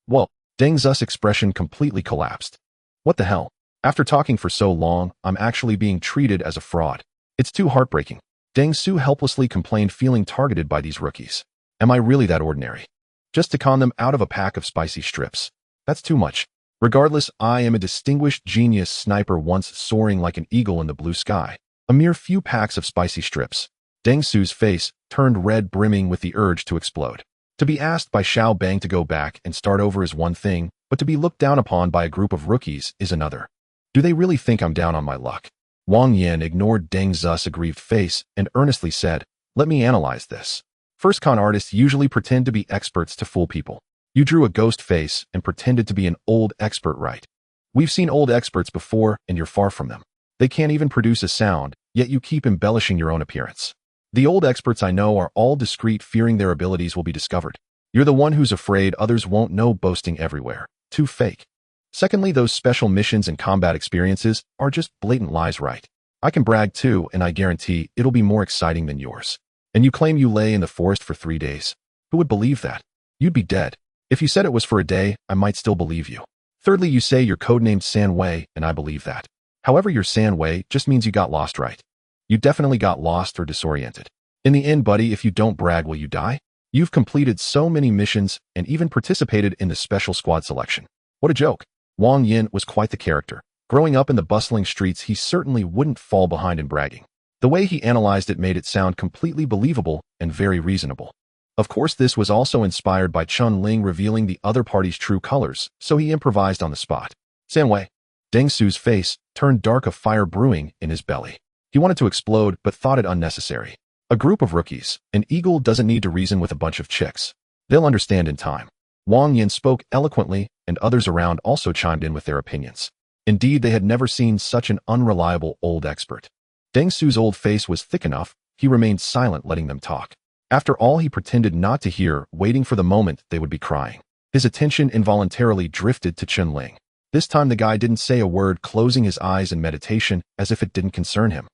Well, Deng Zu's expression completely collapsed. What the hell? After talking for so long, I'm actually being treated as a fraud. It's too heartbreaking. Deng Su helplessly complained, feeling targeted by these rookies. Am I really that ordinary? Just to con them out of a pack of spicy strips. That's too much. Regardless, I am a distinguished genius sniper once soaring like an eagle in the blue sky. A mere few packs of spicy strips. Deng Su's face turned red, brimming with the urge to explode. To be asked by Xiao Bang to go back and start over is one thing, but to be looked down upon by a group of rookies is another. Do they really think I'm down on my luck? Wang Yin ignored Deng Zu's aggrieved face and earnestly said, let me analyze this. First, con artists usually pretend to be experts to fool people. You drew a ghost face and pretended to be an old expert, right? We've seen old experts before, and you're far from them. They can't even produce a sound, yet you keep embellishing your own appearance. The old experts I know are all discreet, fearing their abilities will be discovered. You're the one who's afraid others won't know, boasting everywhere. Too fake. Secondly, those special missions and combat experiences are just blatant lies, right? I can brag too, and I guarantee it'll be more exciting than yours. And you claim you lay in the forest for 3 days. Who would believe that? You'd be dead. If you said it was for a day, I might still believe you. Thirdly, you say you're codenamed San Wei, and I believe that. However, your San Wei just means you got lost, right? You definitely got lost or disoriented. In the end, buddy, if you don't brag, will you die? You've completed so many missions and even participated in the special squad selection. What a joke. Wang Yin was quite the character. Growing up in the bustling streets, he certainly wouldn't fall behind in bragging. The way he analyzed it made it sound completely believable and very reasonable. Of course, this was also inspired by Chen Ling revealing the other party's true colors, so he improvised on the spot. San Wei. Deng Su's face turned dark, a fire brewing in his belly. He wanted to explode, but thought it unnecessary. A group of rookies. An eagle doesn't need to reason with a bunch of chicks. They'll understand in time. Wang Yin spoke eloquently, and others around also chimed in with their opinions. Indeed, they had never seen such an unreliable old expert. Deng Su's old face was thick enough, he remained silent, letting them talk. After all, he pretended not to hear, waiting for the moment they would be crying. His attention involuntarily drifted to Chen Ling. This time the guy didn't say a word, closing his eyes in meditation as if it didn't concern him.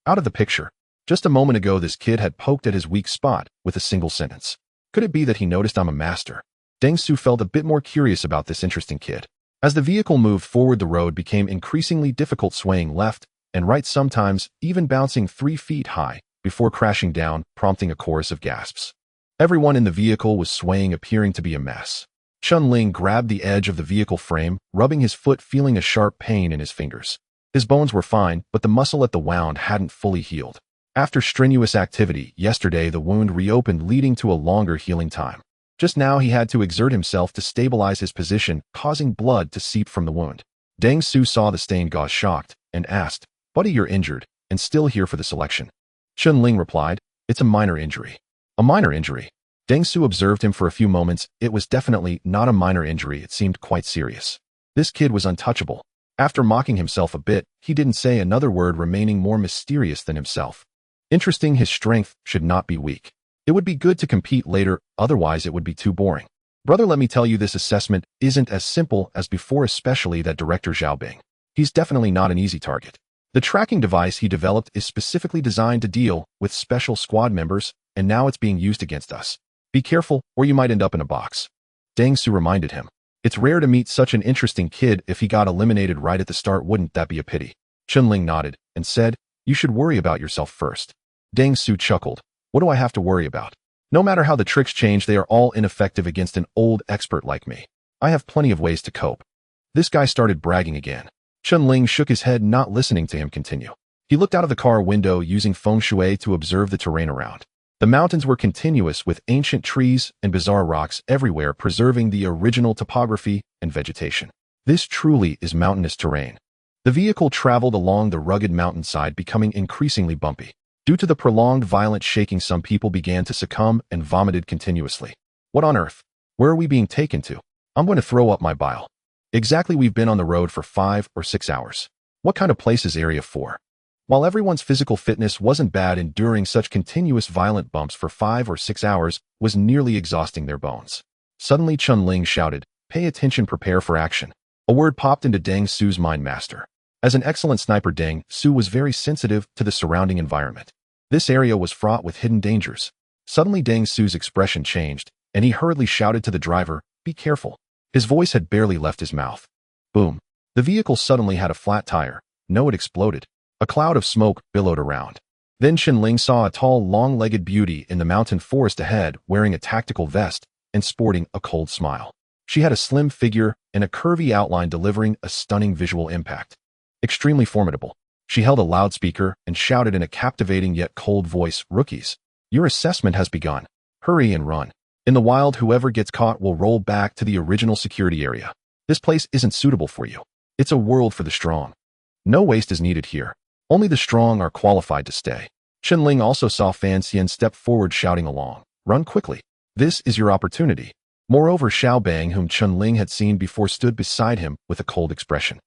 Out of the picture. Just a moment ago, this kid had poked at his weak spot with a single sentence. Could it be that he noticed I'm a master? Deng Su felt a bit more curious about this interesting kid. As the vehicle moved forward, the road became increasingly difficult, swaying left and right, sometimes even bouncing 3 feet high before crashing down, prompting a chorus of gasps. Everyone in the vehicle was swaying, appearing to be a mess. Chen Ling grabbed the edge of the vehicle frame, rubbing his foot, feeling a sharp pain in his fingers. His bones were fine, but the muscle at the wound hadn't fully healed. After strenuous activity yesterday, the wound reopened, leading to a longer healing time. Just now he had to exert himself to stabilize his position, causing blood to seep from the wound. Deng Su saw the stained gauze, shocked, and asked, "Buddy, you're injured, and still here for the selection?" Chen Ling replied, "It's a minor injury." A minor injury? Deng Su observed him for a few moments. It was definitely not a minor injury, it seemed quite serious. This kid was untouchable. After mocking himself a bit, he didn't say another word, remaining more mysterious than himself. Interesting, his strength should not be weak. It would be good to compete later, otherwise it would be too boring. Brother, let me tell you, this assessment isn't as simple as before, especially that director Xiaobing. He's definitely not an easy target. The tracking device he developed is specifically designed to deal with special squad members, and now it's being used against us. Be careful, or you might end up in a box. Deng Su reminded him. It's rare to meet such an interesting kid. If he got eliminated right at the start, wouldn't that be a pity? Chen Ling nodded and said, "You should worry about yourself first." Deng Su chuckled. What do I have to worry about? No matter how the tricks change, they are all ineffective against an old expert like me. I have plenty of ways to cope. This guy started bragging again. Chen Ling shook his head, not listening to him continue. He looked out of the car window, using feng shui to observe the terrain around. The mountains were continuous, with ancient trees and bizarre rocks everywhere, preserving the original topography and vegetation. This truly is mountainous terrain. The vehicle traveled along the rugged mountainside, becoming increasingly bumpy. Due to the prolonged violent shaking, some people began to succumb and vomited continuously. What on earth? Where are we being taken to? I'm going to throw up my bile. Exactly, we've been on the road for 5 or 6 hours. What kind of place is Area 4? While everyone's physical fitness wasn't bad, enduring such continuous violent bumps for 5 or 6 hours was nearly exhausting their bones. Suddenly Chen Ling shouted, "Pay attention, prepare for action." A word popped into Deng Su's mind, master. As an excellent sniper, Deng Su was very sensitive to the surrounding environment. This area was fraught with hidden dangers. Suddenly Deng Su's expression changed, and he hurriedly shouted to the driver, "Be careful." His voice had barely left his mouth. Boom. The vehicle suddenly had a flat tire. No, it exploded. A cloud of smoke billowed around. Then Chen Ling saw a tall, long-legged beauty in the mountain forest ahead, wearing a tactical vest and sporting a cold smile. She had a slim figure and a curvy outline, delivering a stunning visual impact. Extremely formidable. She held a loudspeaker and shouted in a captivating yet cold voice, "Rookies, your assessment has begun. Hurry and run. In the wild, whoever gets caught will roll back to the original security area. This place isn't suitable for you. It's a world for the strong. No waste is needed here. Only the strong are qualified to stay." Chen Ling also saw Fan Xian step forward, shouting along, "Run quickly. This is your opportunity." Moreover, Xiao Bang, whom Chen Ling had seen before, stood beside him with a cold expression.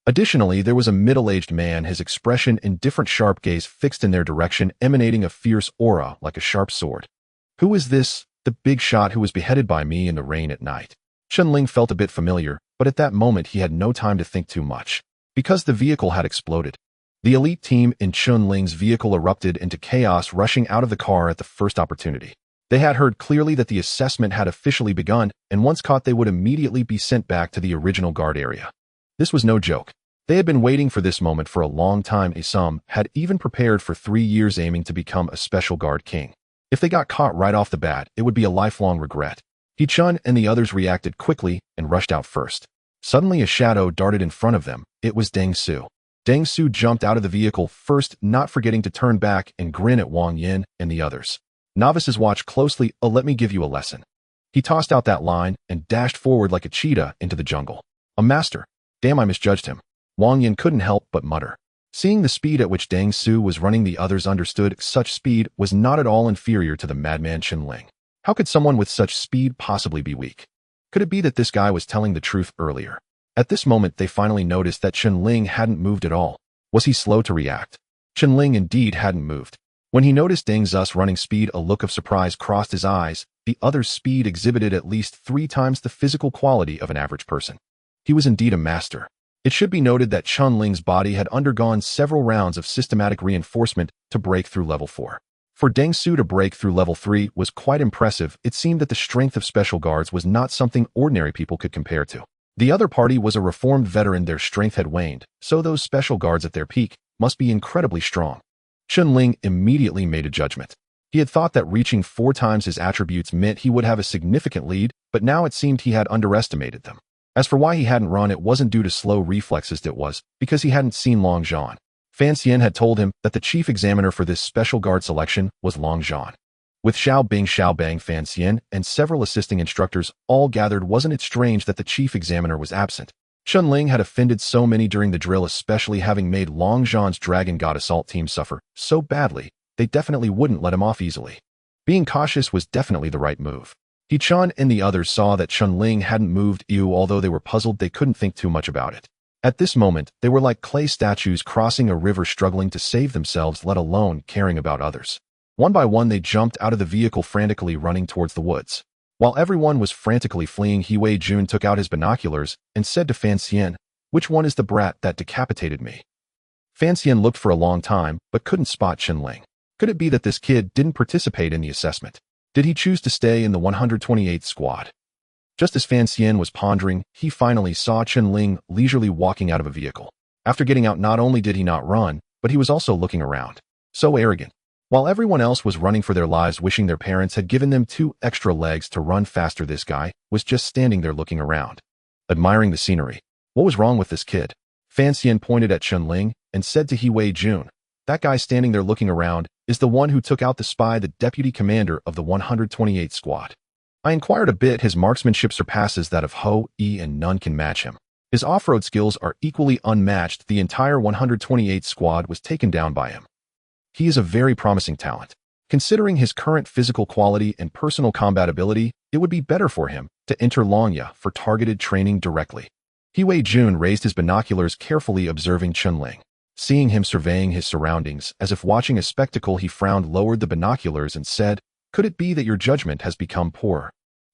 Additionally, there was a middle-aged man, his expression indifferent, sharp gaze fixed in their direction, emanating a fierce aura like a sharp sword. "Who is this, the big shot who was beheaded by me in the rain at night?" Chen Ling felt a bit familiar, but at that moment he had no time to think too much, because the vehicle had exploded. The elite team in Chen Ling's vehicle erupted into chaos, rushing out of the car at the first opportunity. They had heard clearly that the assessment had officially begun, and once caught they would immediately be sent back to the original guard area. This was no joke. They had been waiting for this moment for a long time. Some had even prepared for 3 years, aiming to become a special guard king. If they got caught right off the bat, it would be a lifelong regret. He-Chun and the others reacted quickly and rushed out first. Suddenly, a shadow darted in front of them. It was Deng Su. Deng Su jumped out of the vehicle first, not forgetting to turn back and grin at Wang Yin and the others. "Novices, watch closely. Let me give you a lesson." He tossed out that line and dashed forward like a cheetah into the jungle. "A master. Damn, I misjudged him." Wang Yin couldn't help but mutter. Seeing the speed at which Deng Su was running, the others understood such speed was not at all inferior to the madman Chen Ling. How could someone with such speed possibly be weak? Could it be that this guy was telling the truth earlier? At this moment, they finally noticed that Chen Ling hadn't moved at all. Was he slow to react? Chen Ling indeed hadn't moved. When he noticed Deng Zu's running speed, a look of surprise crossed his eyes. The other's speed exhibited at least 3 times the physical quality of an average person. He was indeed a master. It should be noted that Chen Ling's body had undergone several rounds of systematic reinforcement to break through level 4. For Deng Su to break through level 3 was quite impressive. It seemed that the strength of special guards was not something ordinary people could compare to. The other party was a reformed veteran. Their strength had waned, so those special guards at their peak must be incredibly strong. Chen Ling immediately made a judgment. He had thought that reaching 4 times his attributes meant he would have a significant lead, but now it seemed he had underestimated them. As for why he hadn't run, it wasn't due to slow reflexes, it was because he hadn't seen Long Zhan. Fan Xian had told him that the chief examiner for this special guard selection was Long Zhan. With Xiao Bang, Fan Xian, and several assisting instructors all gathered, wasn't it strange that the chief examiner was absent? Chen Ling had offended so many during the drill, especially having made Long Zhan's Dragon God assault team suffer so badly. They definitely wouldn't let him off easily. Being cautious was definitely the right move. He-Chun and the others saw that Chen Ling hadn't moved. Although they were puzzled, they couldn't think too much about it. At this moment, they were like clay statues crossing a river, struggling to save themselves, let alone caring about others. One by one, they jumped out of the vehicle, frantically running towards the woods. While everyone was frantically fleeing, He Jun took out his binoculars and said to Fan Xian, "Which one is the brat that decapitated me?" Fan Xian looked for a long time, but couldn't spot Chen Ling. Could it be that this kid didn't participate in the assessment? Did he choose to stay in the 128th squad? Just as Fan Xian was pondering, he finally saw Chen Ling leisurely walking out of a vehicle. After getting out, not only did he not run, but he was also looking around. So arrogant. While everyone else was running for their lives, wishing their parents had given them 2 extra legs to run faster, this guy was just standing there looking around, admiring the scenery. What was wrong with this kid? Fan Xian pointed at Chen Ling and said to He Jun, "That guy standing there looking around is the one who took out the spy, the deputy commander of the 128th squad." I inquired a bit. His marksmanship surpasses that of Ho Yi, and none can match him. His off-road skills are equally unmatched. The entire 128th squad was taken down by him. He is a very promising talent. Considering his current physical quality and personal combat ability, it would be better for him to enter Longya for targeted training directly. He Jun raised his binoculars, carefully observing Chen Ling. Seeing him surveying his surroundings as if watching a spectacle, he frowned, lowered the binoculars, and said, "Could it be that your judgment has become poor?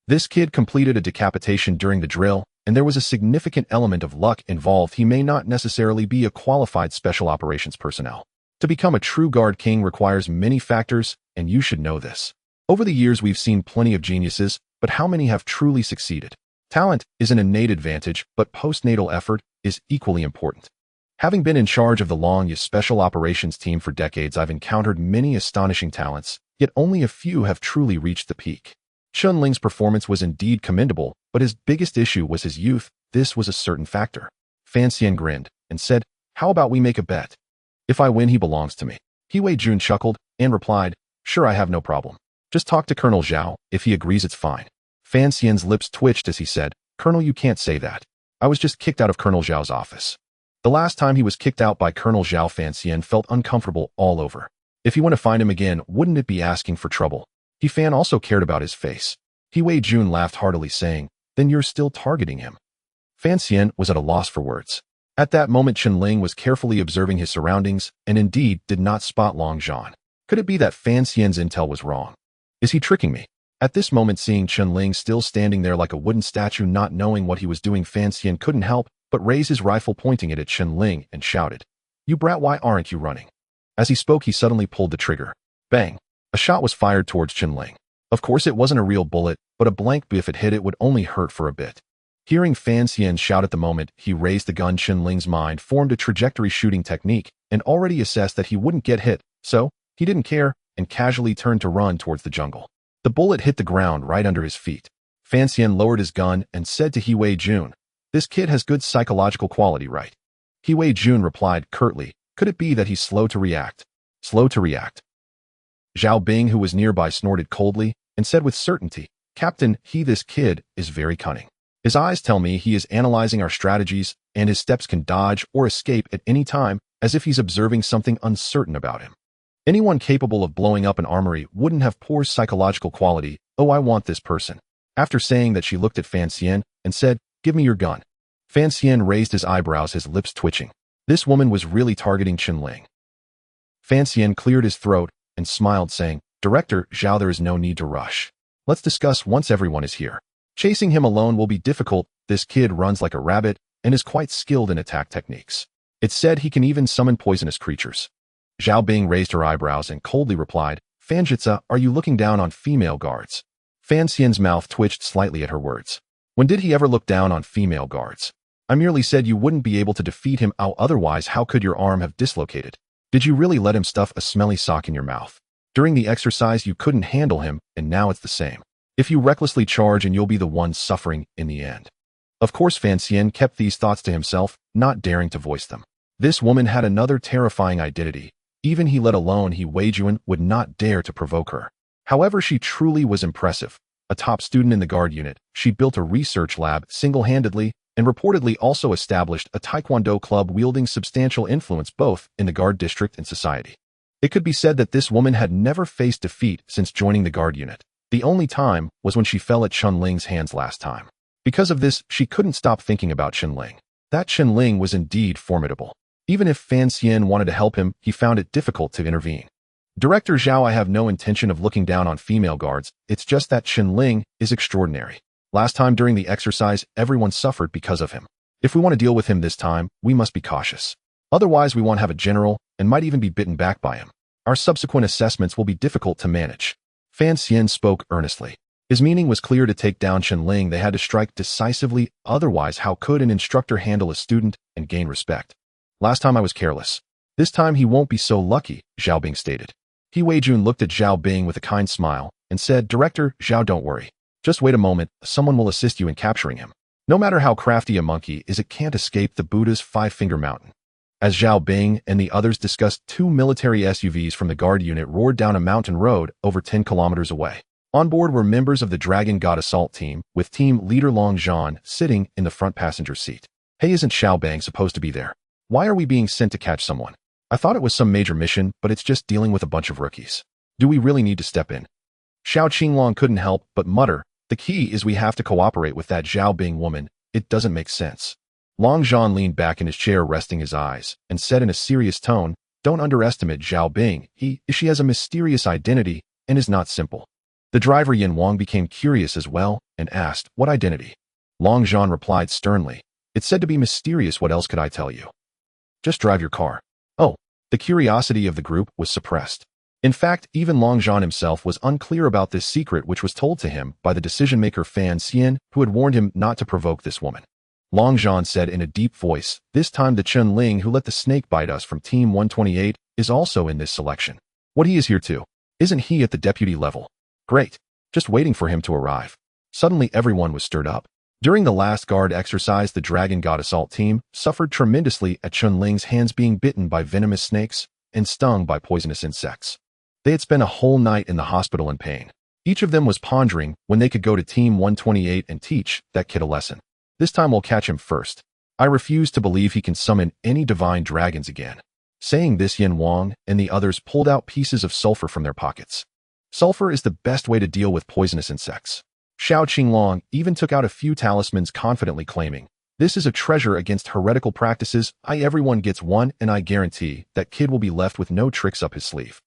This kid completed a decapitation during the drill, and there was a significant element of luck involved. He may not necessarily be a qualified special operations personnel. To become a true guard king requires many factors, and you should know this. Over the years, we've seen plenty of geniuses, but how many have truly succeeded? Talent is an innate advantage, but postnatal effort is equally important. Having been in charge of the Longya Special Operations Team for decades, I've encountered many astonishing talents, yet only a few have truly reached the peak. Chen Ling's performance was indeed commendable, but his biggest issue was his youth. This was a certain factor. Fan Xian grinned and said, "How about we make a bet? If I win, he belongs to me." He Wei Jun chuckled and replied, "Sure, I have no problem. Just talk to Colonel Zhao. If he agrees, it's fine." Fan Xian's lips twitched as he said, "Colonel, you can't say that. I was just kicked out of Colonel Zhao's office." The last time he was kicked out by Colonel Zhao, Fan Xian felt uncomfortable all over. If he went to find him again, wouldn't it be asking for trouble? He Fan also cared about his face. He Wei Jun laughed heartily, saying, "Then you're still targeting him." Fan Xian was at a loss for words. At that moment, Chen Ling was carefully observing his surroundings and indeed did not spot Long Zhan. Could it be that Fan Xian's intel was wrong? Is he tricking me? At this moment, seeing Chen Ling still standing there like a wooden statue, not knowing what he was doing, Fan Xian couldn't help but raise his rifle, pointing it at Chen Ling, and shouted, "You brat, why aren't you running?" As he spoke, he suddenly pulled the trigger. Bang! A shot was fired towards Chen Ling. Of course, it wasn't a real bullet, but a blank. If it hit, it would only hurt for a bit. Hearing Fan Xian shout at the moment, he raised the gun. Chen Ling's mind formed a trajectory shooting technique and already assessed that he wouldn't get hit, so he didn't care and casually turned to run towards the jungle. The bullet hit the ground right under his feet. Fan Xian lowered his gun and said to He Wei Jun, "This kid has good psychological quality, right?" He Wei Jun replied curtly, "Could it be that he's slow to react?" Slow to react. Zhao Bing, who was nearby, snorted coldly and said with certainty, "Captain, this kid is very cunning. His eyes tell me he is analyzing our strategies, and his steps can dodge or escape at any time, as if he's observing something uncertain about him. Anyone capable of blowing up an armory wouldn't have poor psychological quality. Oh, I want this person." After saying that, she looked at Fan Xian and said, "Give me your gun." Fan Xian raised his eyebrows, his lips twitching. This woman was really targeting Chen Ling. Fan Xian cleared his throat and smiled, saying, "Director Zhao, there is no need to rush. Let's discuss once everyone is here. Chasing him alone will be difficult. This kid runs like a rabbit and is quite skilled in attack techniques. It's said he can even summon poisonous creatures." Zhao Bing raised her eyebrows and coldly replied, "Fanjitsa, are you looking down on female guards?" Fan Xian's mouth twitched slightly at her words. When did he ever look down on female guards? I merely said you wouldn't be able to defeat him. Otherwise, how could your arm have dislocated? Did you really let him stuff a smelly sock in your mouth? During the exercise, you couldn't handle him, and now it's the same. If you recklessly charge, and you'll be the one suffering in the end. Of course, Fan Xian kept these thoughts to himself, not daring to voice them. This woman had another terrifying identity. Even he, let alone He Wei Jun, would not dare to provoke her. However, she truly was impressive. A top student in the guard unit, she built a research lab single-handedly and reportedly also established a taekwondo club, wielding substantial influence both in the guard district and society. It could be said that this woman had never faced defeat since joining the guard unit. The only time was when she fell at Chen Ling's hands last time. Because of this, she couldn't stop thinking about Chen Ling. That Chen Ling was indeed formidable. Even if Fan Xian wanted to help him, he found it difficult to intervene. "Director Zhao, I have no intention of looking down on female guards. It's just that Chen Ling is extraordinary. Last time during the exercise, everyone suffered because of him. If we want to deal with him this time, we must be cautious. Otherwise, we won't have a general and might even be bitten back by him. Our subsequent assessments will be difficult to manage." Fan Xian spoke earnestly. His meaning was clear: to take down Chen Ling, they had to strike decisively. Otherwise, how could an instructor handle a student and gain respect? "Last time I was careless. This time he won't be so lucky," Zhao Bing stated. He Wei Jun looked at Zhao Bing with a kind smile and said, "Director Zhao, don't worry. Just wait a moment, someone will assist you in capturing him. No matter how crafty a monkey is, it can't escape the Buddha's five-finger mountain." As Zhao Bing and the others discussed, two military SUVs from the guard unit roared down a mountain road over 10 kilometers away. On board were members of the Dragon God assault team, with team leader Long Zhan sitting in the front passenger seat. "Hey, isn't Zhao Bang supposed to be there? Why are we being sent to catch someone? I thought it was some major mission, but it's just dealing with a bunch of rookies. Do we really need to step in?" Xiao Qinglong couldn't help but mutter, "The key is we have to cooperate with that Zhao Bing woman. It doesn't make sense." Long Zhan leaned back in his chair, resting his eyes, and said in a serious tone, "Don't underestimate Zhao Bing. She has a mysterious identity and is not simple." The driver Yin Wang became curious as well and asked, "What identity?" Long Zhan replied sternly, "It's said to be mysterious. What else could I tell you? Just drive your car." Oh, the curiosity of the group was suppressed. In fact, even Long Zhan himself was unclear about this secret, which was told to him by the decision-maker Fan Xian, who had warned him not to provoke this woman. Long Zhan said in a deep voice. This time the Chen Ling who let the snake bite us from Team 128 is also in this selection. What he is here too? Isn't he at the deputy level? Great. Just waiting for him to arrive. Suddenly everyone was stirred up. During the last guard exercise, the Dragon God Assault team suffered tremendously at Chen Ling's hands being bitten by venomous snakes and stung by poisonous insects. They had spent a whole night in the hospital in pain. Each of them was pondering when they could go to Team 128 and teach that kid a lesson. This time we'll catch him first. I refuse to believe he can summon any divine dragons again. Saying this, Yin Wang and the others pulled out pieces of sulfur from their pockets. Sulfur is the best way to deal with poisonous insects. Xiao Qinglong even took out a few talismans, confidently claiming, "This is a treasure against heretical practices. Everyone gets one, and I guarantee that kid will be left with no tricks up his sleeve.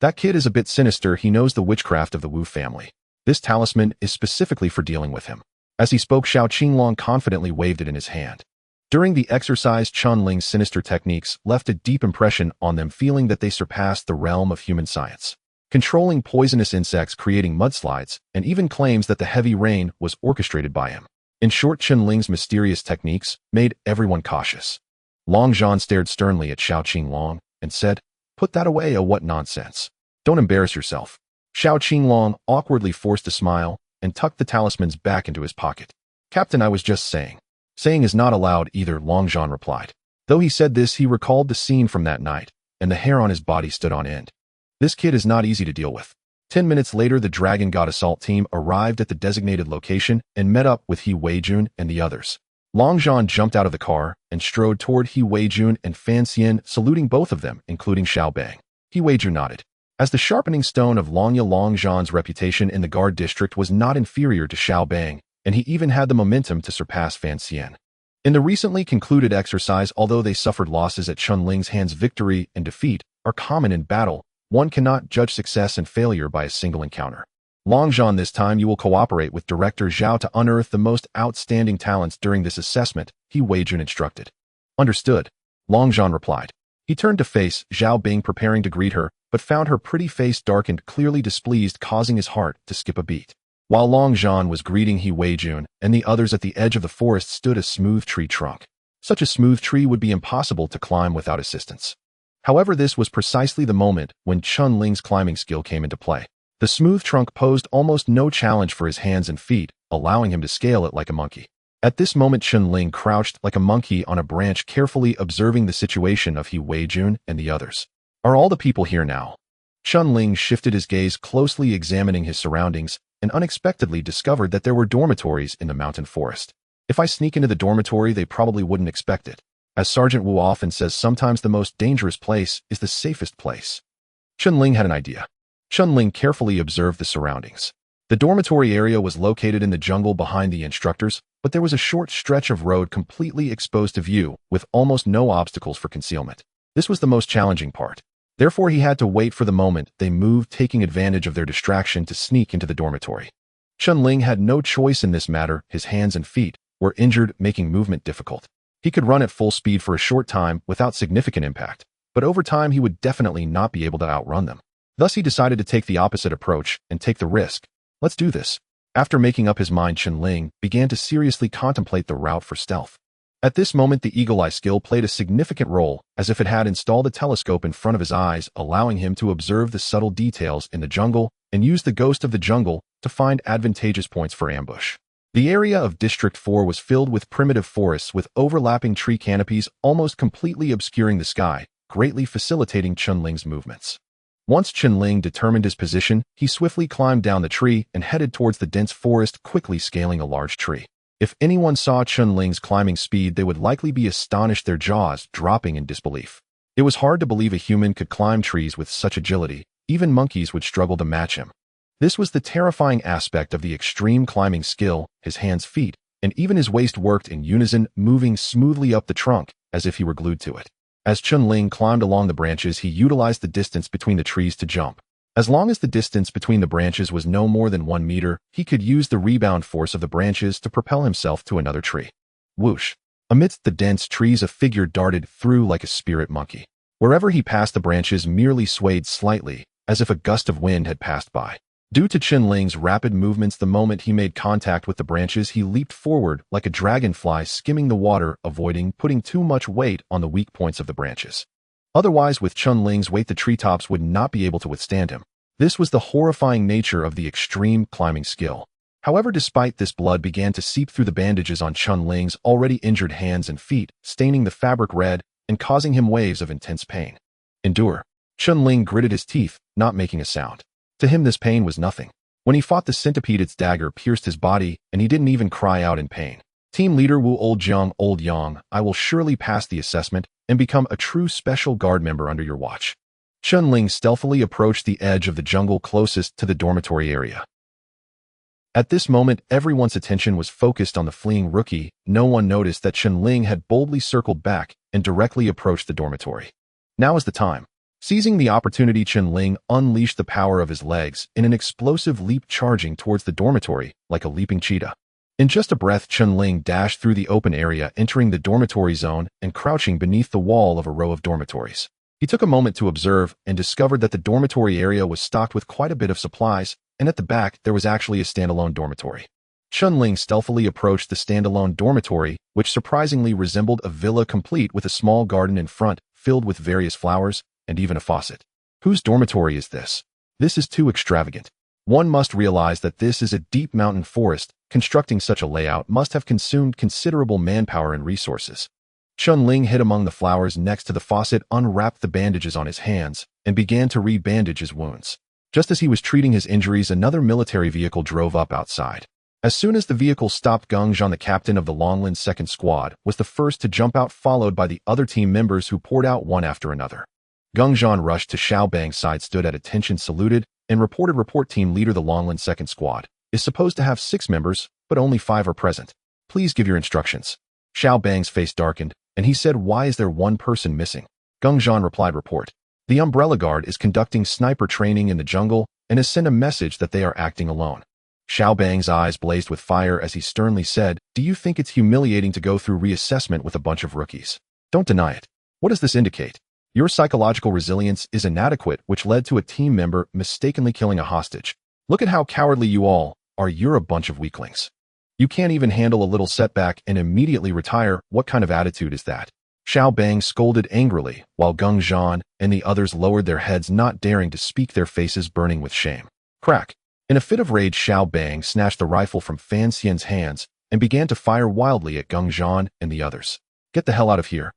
That kid is a bit sinister. He knows the witchcraft of the Wu family. This talisman is specifically for dealing with him." As he spoke, Xiao Qinglong confidently waved it in his hand. During the exercise, Chen Ling's sinister techniques left a deep impression on them, feeling that they surpassed the realm of human science. Controlling poisonous insects, creating mudslides, and even claims that the heavy rain was orchestrated by him. In short, Chen Ling's mysterious techniques made everyone cautious. Long Zhan stared sternly at Xiao Qinglong and said, "Put that away, what nonsense. Don't embarrass yourself." Xiao Qinglong awkwardly forced a smile and tucked the talismans back into his pocket. "Captain, I was just saying." "Saying is not allowed either," Long Zhan replied. Though he said this, he recalled the scene from that night, and the hair on his body stood on end. This kid is not easy to deal with. 10 minutes later, the Dragon God Assault team arrived at the designated location and met up with He Weijun and the others. Long Zhan jumped out of the car and strode toward He Weijun and Fan Xian, saluting both of them, including Xiao Bang. He Weijun nodded. As the sharpening stone of Long Zhan's reputation in the guard district was not inferior to Xiao Bang, and he even had the momentum to surpass Fan Xian. In the recently concluded exercise, although they suffered losses at Chen Ling's hands, victory and defeat are common in battle. One cannot judge success and failure by a single encounter. Long Zhan, this time you will cooperate with Director Zhao to unearth the most outstanding talents during this assessment, He Weijun instructed. Understood, Long Zhan replied. He turned to face Zhao Bing, preparing to greet her, but found her pretty face darkened, clearly displeased, causing his heart to skip a beat. While Long Zhan was greeting He Weijun and the others, at the edge of the forest stood a smooth tree trunk. Such a smooth tree would be impossible to climb without assistance. However, this was precisely the moment when Chen Ling's climbing skill came into play. The smooth trunk posed almost no challenge for his hands and feet, allowing him to scale it like a monkey. At this moment, Chen Ling crouched like a monkey on a branch, carefully observing the situation of He Weijun and the others. Are all the people here now? Chen Ling shifted his gaze, closely examining his surroundings, and unexpectedly discovered that there were dormitories in the mountain forest. If I sneak into the dormitory, they probably wouldn't expect it. As Sergeant Wu often says, sometimes the most dangerous place is the safest place. Chen Ling had an idea. Chen Ling carefully observed the surroundings. The dormitory area was located in the jungle behind the instructors, but there was a short stretch of road completely exposed to view, with almost no obstacles for concealment. This was the most challenging part. Therefore, he had to wait for the moment they moved, taking advantage of their distraction to sneak into the dormitory. Chen Ling had no choice in this matter. His hands and feet were injured, making movement difficult. He could run at full speed for a short time without significant impact, but over time he would definitely not be able to outrun them. Thus he decided to take the opposite approach and take the risk. Let's do this. After making up his mind, Chen Ling began to seriously contemplate the route for stealth. At this moment, the eagle eye skill played a significant role, as if it had installed a telescope in front of his eyes, allowing him to observe the subtle details in the jungle and use the ghost of the jungle to find advantageous points for ambush. The area of District 4 was filled with primitive forests with overlapping tree canopies almost completely obscuring the sky, greatly facilitating Chen Ling's movements. Once Chen Ling determined his position, he swiftly climbed down the tree and headed towards the dense forest, quickly scaling a large tree. If anyone saw Chen Ling's climbing speed, they would likely be astonished, their jaws dropping in disbelief. It was hard to believe a human could climb trees with such agility. Even monkeys would struggle to match him. This was the terrifying aspect of the extreme climbing skill. His hands, feet, and even his waist worked in unison, moving smoothly up the trunk as if he were glued to it. As Chen Ling climbed along the branches, he utilized the distance between the trees to jump. As long as the distance between the branches was no more than 1 meter, he could use the rebound force of the branches to propel himself to another tree. Whoosh! Amidst the dense trees, a figure darted through like a spirit monkey. Wherever he passed, the branches merely swayed slightly, as if a gust of wind had passed by. Due to Chen Ling's rapid movements, the moment he made contact with the branches, he leaped forward like a dragonfly skimming the water, avoiding putting too much weight on the weak points of the branches. Otherwise, with Chen Ling's weight, the treetops would not be able to withstand him. This was the horrifying nature of the extreme climbing skill. However, despite this, blood began to seep through the bandages on Chen Ling's already injured hands and feet, staining the fabric red and causing him waves of intense pain. Endure. Chen Ling gritted his teeth, not making a sound. To him, this pain was nothing. When he fought the Centipede, its dagger pierced his body, and he didn't even cry out in pain. Team leader Wu Old Yang, I will surely pass the assessment and become a true special guard member under your watch. Chen Ling stealthily approached the edge of the jungle closest to the dormitory area. At this moment, everyone's attention was focused on the fleeing rookie. No one noticed that Chen Ling had boldly circled back and directly approached the dormitory. Now is the time. Seizing the opportunity, Chen Ling unleashed the power of his legs in an explosive leap, charging towards the dormitory like a leaping cheetah. In just a breath, Chen Ling dashed through the open area, entering the dormitory zone and crouching beneath the wall of a row of dormitories. He took a moment to observe and discovered that the dormitory area was stocked with quite a bit of supplies, and at the back there was actually a standalone dormitory. Chen Ling stealthily approached the standalone dormitory, which surprisingly resembled a villa, complete with a small garden in front, filled with various flowers, and even a faucet. Whose dormitory is this? This is too extravagant. One must realize that this is a deep mountain forest. Constructing such a layout must have consumed considerable manpower and resources. Chen Ling hid among the flowers next to the faucet, unwrapped the bandages on his hands, and began to re-bandage his wounds. Just as he was treating his injuries, another military vehicle drove up outside. As soon as the vehicle stopped, Gengzhan, the captain of the Longlin's second squad, was the first to jump out, followed by the other team members who poured out one after another. Gengzhan rushed to Xiaobang's side, stood at attention, saluted, and reported. Report, team leader, the Longlin second squad is supposed to have 6 members, but only 5 are present. Please give your instructions. Xiaobang's face darkened, and he said, why is there one person missing? Gengzhan replied, report. The Umbrella Guard is conducting sniper training in the jungle and has sent a message that they are acting alone. Xiaobang's eyes blazed with fire as he sternly said, do you think it's humiliating to go through reassessment with a bunch of rookies? Don't deny it. What does this indicate? Your psychological resilience is inadequate, which led to a team member mistakenly killing a hostage. Look at how cowardly you all are. You're a bunch of weaklings. You can't even handle a little setback and immediately retire. What kind of attitude is that? Xiaobang scolded angrily, while Gengzhan and the others lowered their heads, not daring to speak, their faces burning with shame. Crack! In a fit of rage, Xiaobang snatched the rifle from Fan Xian's hands and began to fire wildly at Gengzhan and the others. Get the hell out of here!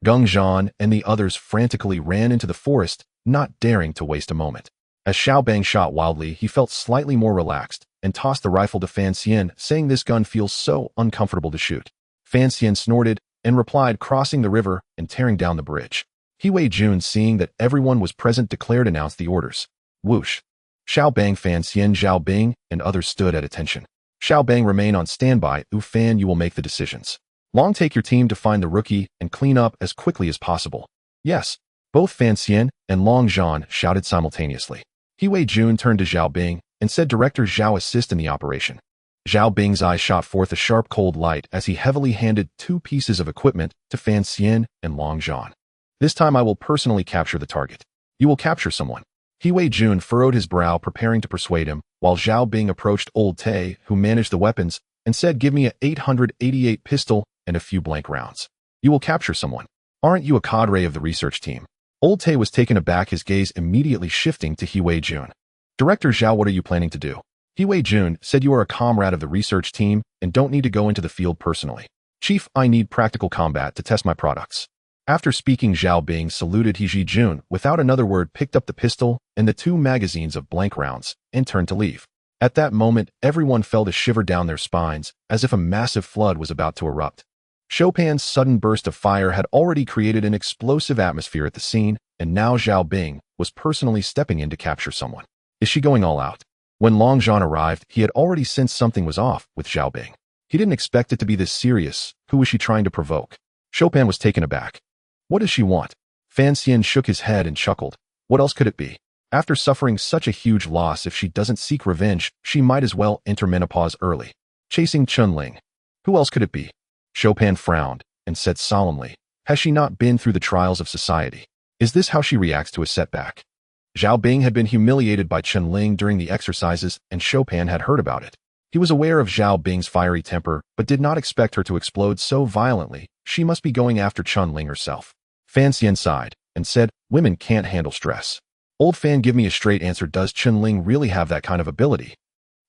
Gengzhan and the others frantically ran into the forest, not daring to waste a moment. As Xiaobang shot wildly, he felt slightly more relaxed and tossed the rifle to Fan Xian, saying, this gun feels so uncomfortable to shoot. Fan Xian snorted and replied, crossing the river and tearing down the bridge. Hui Jun, seeing that everyone was present, declared, announced the orders. Whoosh! Xiaobang, Fan Xian, Zhao Bing, and others stood at attention. Xiaobang, remain on standby. Fan, you will make the decisions. Long, take your team to find the rookie and clean up as quickly as possible. Yes. Both Fan Xian and Long Zhan shouted simultaneously. Hui Jun turned to Zhao Bing and said, Director Zhao, assist in the operation. Zhao Bing's eyes shot forth a sharp cold light as he heavily handed 2 pieces of equipment to Fan Xian and Long Zhan. This time I will personally capture the target. You will capture someone. Hui Jun furrowed his brow, preparing to persuade him, while Zhao Bing approached Old Tay, who managed the weapons, and said, give me a 888 pistol and a few blank rounds. You will capture someone. Aren't you a cadre of the research team? Old Tay was taken aback, his gaze immediately shifting to Hui Jun. Director Zhao, what are you planning to do? Hui Jun said, you are a comrade of the research team and don't need to go into the field personally. Chief, I need practical combat to test my products. After speaking, Zhao Bing saluted Hui Jun, without another word picked up the pistol and the 2 magazines of blank rounds and turned to leave. At that moment, everyone felt a shiver down their spines, as if a massive flood was about to erupt. Chopin's sudden burst of fire had already created an explosive atmosphere at the scene, and now Zhao Bing was personally stepping in to capture someone. Is she going all out? When Long Zhan arrived, he had already sensed something was off with Zhao Bing. He didn't expect it to be this serious. Who was she trying to provoke? Chopin was taken aback. What does she want? Fan Xian shook his head and chuckled. What else could it be? After suffering such a huge loss, if she doesn't seek revenge, she might as well enter menopause early. Chasing Chen Ling. Who else could it be? Chopin frowned and said solemnly, has she not been through the trials of society? Is this how she reacts to a setback? Zhao Bing had been humiliated by Chen Ling during the exercises, and Chopin had heard about it. He was aware of Zhao Bing's fiery temper, but did not expect her to explode so violently. She must be going after Chen Ling herself. Fan Xian sighed and said, "Women can't handle stress." "Old Fan, give me a straight answer. Does Chen Ling really have that kind of ability?"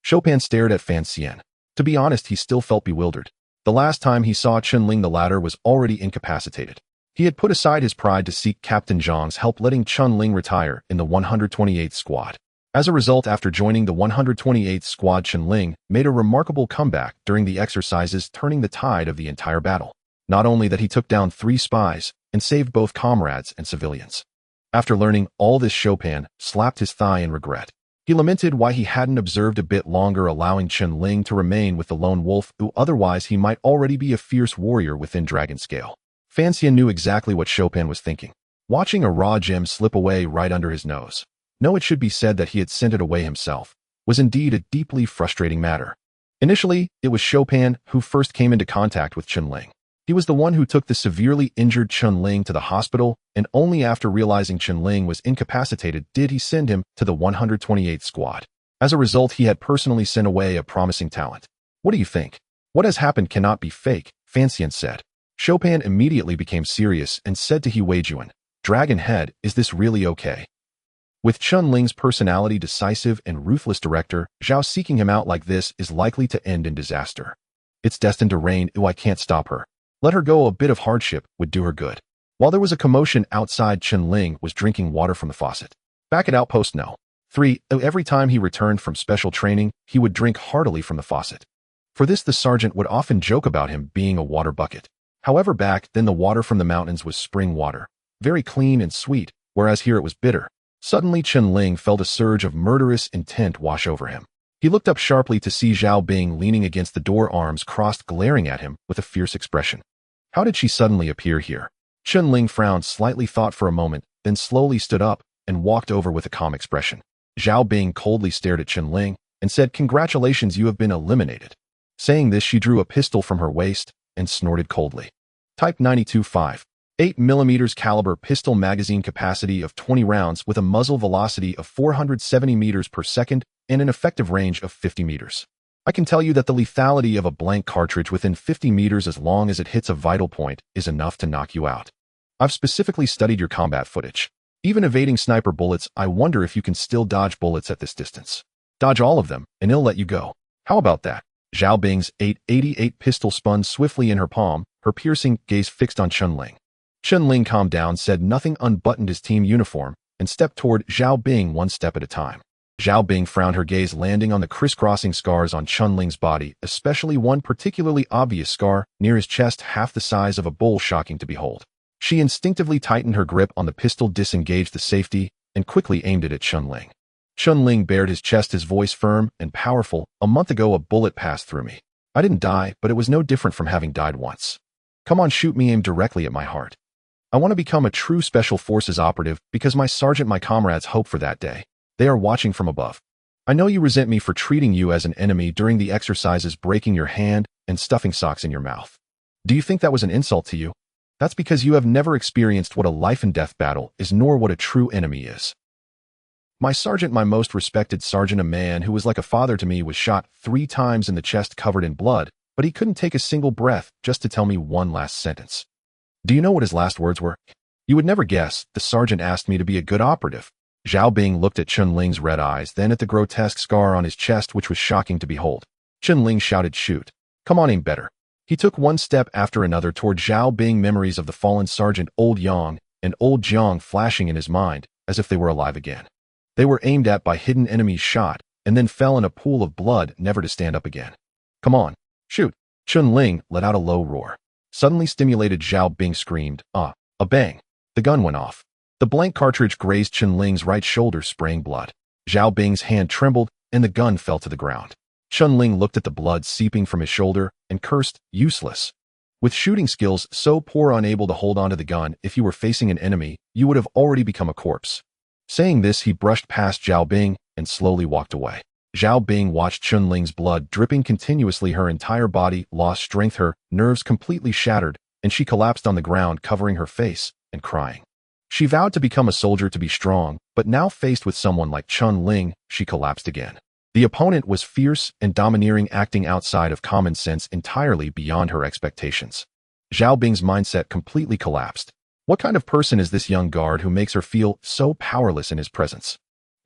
Chopin stared at Fan Xian. To be honest, he still felt bewildered. The last time he saw Chen Ling, the latter was already incapacitated. He had put aside his pride to seek Captain Zhang's help, letting Chen Ling retire in the 128th Squad. As a result, after joining the 128th Squad, Chen Ling made a remarkable comeback during the exercises, turning the tide of the entire battle. Not only that, he took down 3 spies and saved both comrades and civilians. After learning all this, Chopin slapped his thigh in regret. He lamented why he hadn't observed a bit longer, allowing Chen Ling to remain with the lone wolf, who otherwise he might already be a fierce warrior within Dragon Scale. Fan Xian knew exactly what Chopin was thinking, watching a raw gem slip away right under his nose. No, it should be said that he had sent it away himself was indeed a deeply frustrating matter. Initially, it was Chopin who first came into contact with Chen Ling. He was the one who took the severely injured Chen Ling to the hospital, and only after realizing Chen Ling was incapacitated did he send him to the 128th Squad. As a result, he had personally sent away a promising talent. "What do you think? What has happened cannot be fake," Fan Xian said. Chopin immediately became serious and said to He Weijuan, "Dragon Head, is this really okay?" With Chen Ling's personality, decisive and ruthless director, Zhao seeking him out like this is likely to end in disaster. It's destined to rain. I can't stop her. Let her go. A bit of hardship would do her good. While there was a commotion outside, Chen Ling was drinking water from the faucet. Back at Outpost No. 3, every time he returned from special training, he would drink heartily from the faucet. For this, the sergeant would often joke about him being a water bucket. However, back then the water from the mountains was spring water, very clean and sweet, whereas here it was bitter. Suddenly, Chen Ling felt a surge of murderous intent wash over him. He looked up sharply to see Zhao Bing leaning against the door, arms crossed, glaring at him with a fierce expression. How did she suddenly appear here? Chen Ling frowned slightly, thought for a moment, then slowly stood up and walked over with a calm expression. Zhao Bing coldly stared at Chen Ling and said, "Congratulations, you have been eliminated." Saying this, she drew a pistol from her waist and snorted coldly. Type 92.5. 8mm caliber pistol, magazine capacity of 20 rounds with a muzzle velocity of 470 meters per second and an effective range of 50 meters. I can tell you that the lethality of a blank cartridge within 50 meters, as long as it hits a vital point, is enough to knock you out. I've specifically studied your combat footage. Even evading sniper bullets, I wonder if you can still dodge bullets at this distance. Dodge all of them, and it'll let you go. How about that? Zhao Bing's 888 pistol spun swiftly in her palm, her piercing gaze fixed on Chen Ling. Chen Ling calmed down, said nothing, unbuttoned his team uniform, and stepped toward Zhao Bing one step at a time. Zhao Bing frowned, her gaze landing on the crisscrossing scars on Chen Ling's body, especially one particularly obvious scar near his chest, half the size of a bull, shocking to behold. She instinctively tightened her grip on the pistol, disengaged the safety, and quickly aimed it at Chen Ling. Chen Ling bared his chest, his voice firm and powerful. "A month ago, a bullet passed through me. I didn't die, but it was no different from having died once. Come on, shoot me, aim directly at my heart. I want to become a true special forces operative because my sergeant, my comrades hope for that day. They are watching from above. I know you resent me for treating you as an enemy during the exercises, breaking your hand and stuffing socks in your mouth. Do you think that was an insult to you? That's because you have never experienced what a life and death battle is, nor what a true enemy is. My sergeant, my most respected sergeant, a man who was like a father to me, was shot 3 times in the chest, covered in blood, but he couldn't take a single breath just to tell me one last sentence. Do you know what his last words were? You would never guess. The sergeant asked me to be a good operative." Zhao Bing looked at Chen Ling's red eyes, then at the grotesque scar on his chest, which was shocking to behold. Chen Ling shouted, "Shoot. Come on, aim better." He took one step after another toward Zhao Bing, memories of the fallen sergeant Old Yang and Old Jiang flashing in his mind as if they were alive again. They were aimed at by hidden enemies, shot, and then fell in a pool of blood, never to stand up again. "Come on, shoot." Chen Ling let out a low roar. Suddenly stimulated, Zhao Bing screamed, "Ah!" A bang. The gun went off. The blank cartridge grazed Chen Ling's right shoulder, spraying blood. Zhao Bing's hand trembled, and the gun fell to the ground. Chen Ling looked at the blood seeping from his shoulder and cursed, "Useless. With shooting skills so poor, unable to hold onto the gun, if you were facing an enemy, you would have already become a corpse." Saying this, he brushed past Zhao Bing and slowly walked away. Zhao Bing watched Chen Ling's blood dripping continuously. Her entire body lost strength, her nerves completely shattered, and she collapsed on the ground, covering her face and crying. She vowed to become a soldier to be strong, but now faced with someone like Chen Ling, she collapsed again. The opponent was fierce and domineering, acting outside of common sense, entirely beyond her expectations. Zhao Bing's mindset completely collapsed. What kind of person is this young guard who makes her feel so powerless in his presence?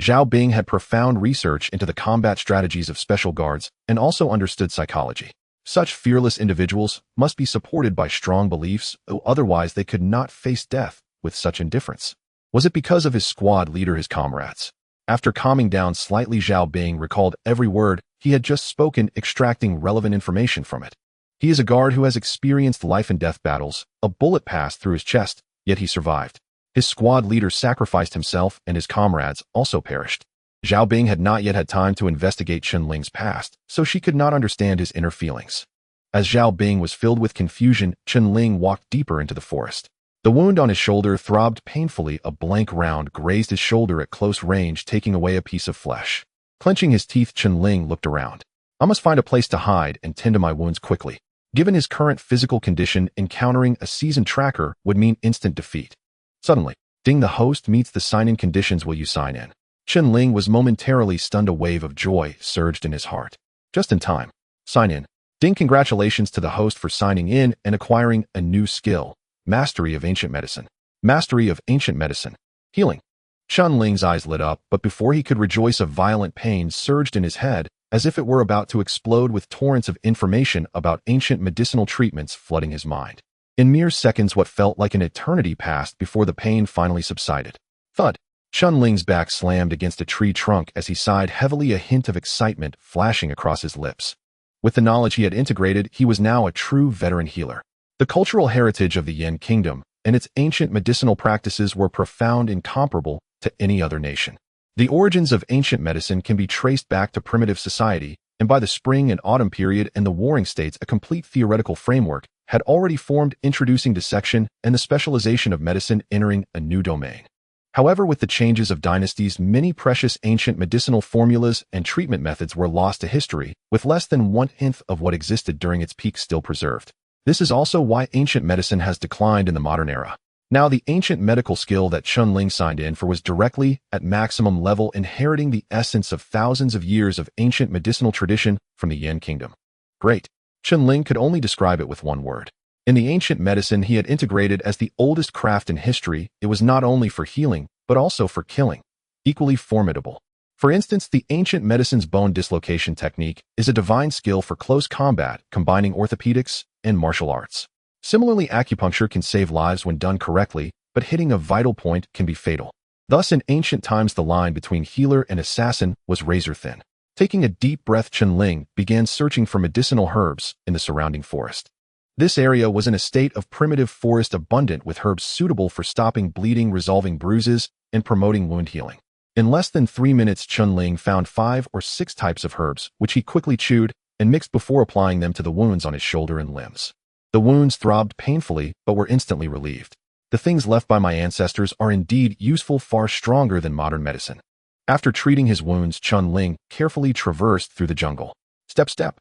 Zhao Bing had profound research into the combat strategies of special guards and also understood psychology. Such fearless individuals must be supported by strong beliefs, otherwise they could not face death with such indifference. Was it because of his squad leader, his comrades? After calming down slightly, Zhao Bing recalled every word he had just spoken, extracting relevant information from it. He is a guard who has experienced life and death battles. A bullet passed through his chest, yet he survived. His squad leader sacrificed himself and his comrades also perished. Zhao Bing had not yet had time to investigate Chen Ling's past, so she could not understand his inner feelings. As Zhao Bing was filled with confusion, Chen Ling walked deeper into the forest. The wound on his shoulder throbbed painfully. A blank round grazed his shoulder at close range, taking away a piece of flesh. Clenching his teeth, Chen Ling looked around. I must find a place to hide and tend to my wounds quickly. Given his current physical condition, encountering a seasoned tracker would mean instant defeat. Suddenly, ding, the host meets the sign-in conditions. Will you sign in? Chen Ling was momentarily stunned. A wave of joy surged in his heart. Just in time. Sign in. Ding, congratulations to the host for signing in and acquiring a new skill. Mastery of Ancient Medicine. Mastery of Ancient Medicine. Healing. Chen Ling's eyes lit up, but before he could rejoice, a violent pain surged in his head, as if it were about to explode, with torrents of information about ancient medicinal treatments flooding his mind. In mere seconds, what felt like an eternity passed before the pain finally subsided. Thud. Chen Ling's back slammed against a tree trunk as he sighed heavily, a hint of excitement flashing across his lips. With the knowledge he had integrated, he was now a true veteran healer. The cultural heritage of the Yan Kingdom and its ancient medicinal practices were profound, incomparable to any other nation. The origins of ancient medicine can be traced back to primitive society, and by the spring and autumn period and the warring states, a complete theoretical framework had already formed, introducing dissection and the specialization of medicine entering a new domain. However, with the changes of dynasties, many precious ancient medicinal formulas and treatment methods were lost to history, with less than 1/10 of what existed during its peak still preserved. This is also why ancient medicine has declined in the modern era. Now, the ancient medical skill that Chen Ling signed in for was directly at maximum level, inheriting the essence of thousands of years of ancient medicinal tradition from the Yan Kingdom. Great. Chen Ling could only describe it with one word. In the ancient medicine he had integrated as the oldest craft in history, it was not only for healing, but also for killing. Equally formidable. For instance, the ancient medicine's bone dislocation technique is a divine skill for close combat, combining orthopedics and martial arts. Similarly, acupuncture can save lives when done correctly, but hitting a vital point can be fatal. Thus, in ancient times, the line between healer and assassin was razor thin. Taking a deep breath, Chen Ling began searching for medicinal herbs in the surrounding forest. This area was in a state of primitive forest, abundant with herbs suitable for stopping bleeding, resolving bruises, and promoting wound healing. In less than 3 minutes, Chen Ling found 5 or 6 types of herbs, which he quickly chewed and mixed before applying them to the wounds on his shoulder and limbs. The wounds throbbed painfully, but were instantly relieved. The things left by my ancestors are indeed useful, far stronger than modern medicine. After treating his wounds, Chen Ling carefully traversed through the jungle. Step, step.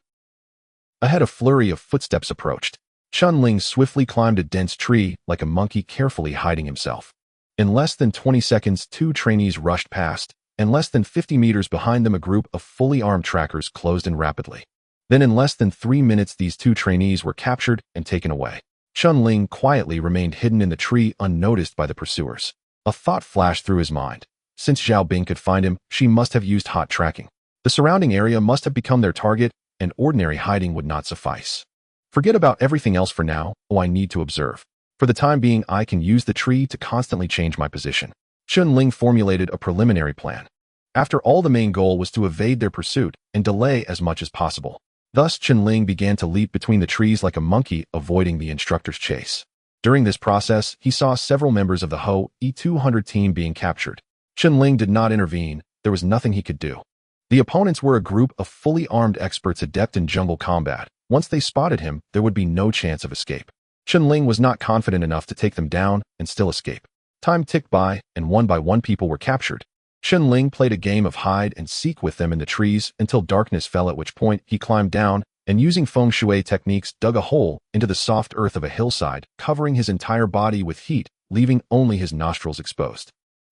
Ahead, a flurry of footsteps approached. Chen Ling swiftly climbed a dense tree, like a monkey carefully hiding himself. In less than 20 seconds, 2 trainees rushed past, and less than 50 meters behind them, a group of fully armed trackers closed in rapidly. Then in less than 3 minutes, these 2 trainees were captured and taken away. Chen Ling quietly remained hidden in the tree, unnoticed by the pursuers. A thought flashed through his mind. Since Zhao Bing could find him, she must have used hot tracking. The surrounding area must have become their target, and ordinary hiding would not suffice. Forget about everything else for now. I need to observe. For the time being, I can use the tree to constantly change my position. Chen Ling formulated a preliminary plan. After all, the main goal was to evade their pursuit and delay as much as possible. Thus, Chen Ling began to leap between the trees like a monkey, avoiding the instructor's chase. During this process, he saw several members of the Ho E200 team being captured. Chen Ling did not intervene. There was nothing he could do. The opponents were a group of fully armed experts adept in jungle combat. Once they spotted him, there would be no chance of escape. Chen Ling was not confident enough to take them down and still escape. Time ticked by, and one by one people were captured. Chen Ling played a game of hide and seek with them in the trees until darkness fell, at which point he climbed down and, using feng shui techniques, dug a hole into the soft earth of a hillside, covering his entire body with heat leaving only his nostrils exposed.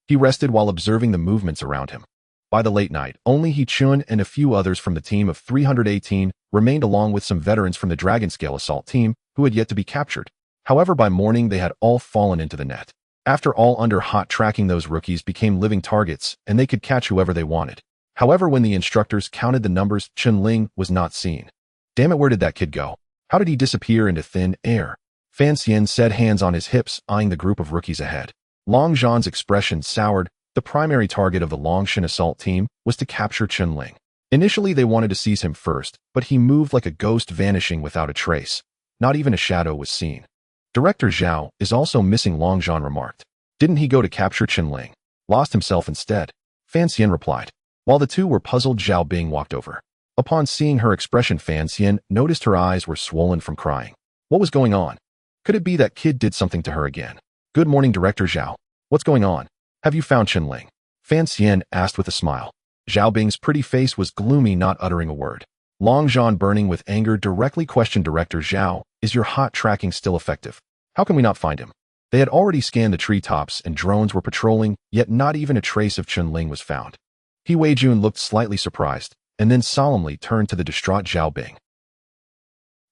He rested while observing the movements around him. By the late night, only He Chun and a few others from the team of 318 remained along with some veterans from the Dragon Scale Assault team who had yet to be captured. However, by morning they had all fallen into the net. After all under hot tracking, those rookies became living targets and they could catch whoever they wanted. However, when the instructors counted the numbers, Chen Ling was not seen. Damn it, where did that kid go? How did he disappear into thin air? Fan Xian said, hands on his hips, eyeing the group of rookies ahead. Long Zhan's expression soured. The primary target of the Longshan assault team was to capture Chen Ling. Initially, they wanted to seize him first, but he moved like a ghost, vanishing without a trace. Not even a shadow was seen. Director Zhao is also missing, Long Zhan remarked. Didn't he go to capture Chen Ling? Lost himself instead? Fan Xian replied. While the two were puzzled, Zhao Bing walked over. Upon seeing her expression, Fan Xian noticed her eyes were swollen from crying. What was going on? Could it be that kid did something to her again? Good morning, Director Zhao. What's going on? Have you found Chen Ling? Fan Xian asked with a smile. Zhao Bing's pretty face was gloomy, not uttering a word. Long Zhan, burning with anger, directly questioned Director Zhao, is your hot tracking still effective? How can we not find him? They had already scanned the treetops and drones were patrolling, yet not even a trace of Chen Ling was found. He Weijun looked slightly surprised, and then solemnly turned to the distraught Zhao Bing.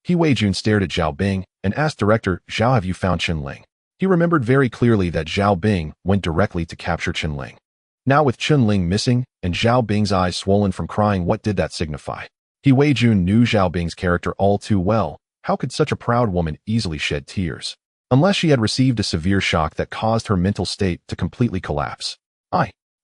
He Weijun stared at Zhao Bing and asked Director Zhao, have you found Chen Ling? He remembered very clearly that Zhao Bing went directly to capture Chen Ling. Now with Chen Ling missing and Zhao Bing's eyes swollen from crying, what did that signify? He Weijun knew Zhao Bing's character all too well. How could such a proud woman easily shed tears? Unless she had received a severe shock that caused her mental state to completely collapse.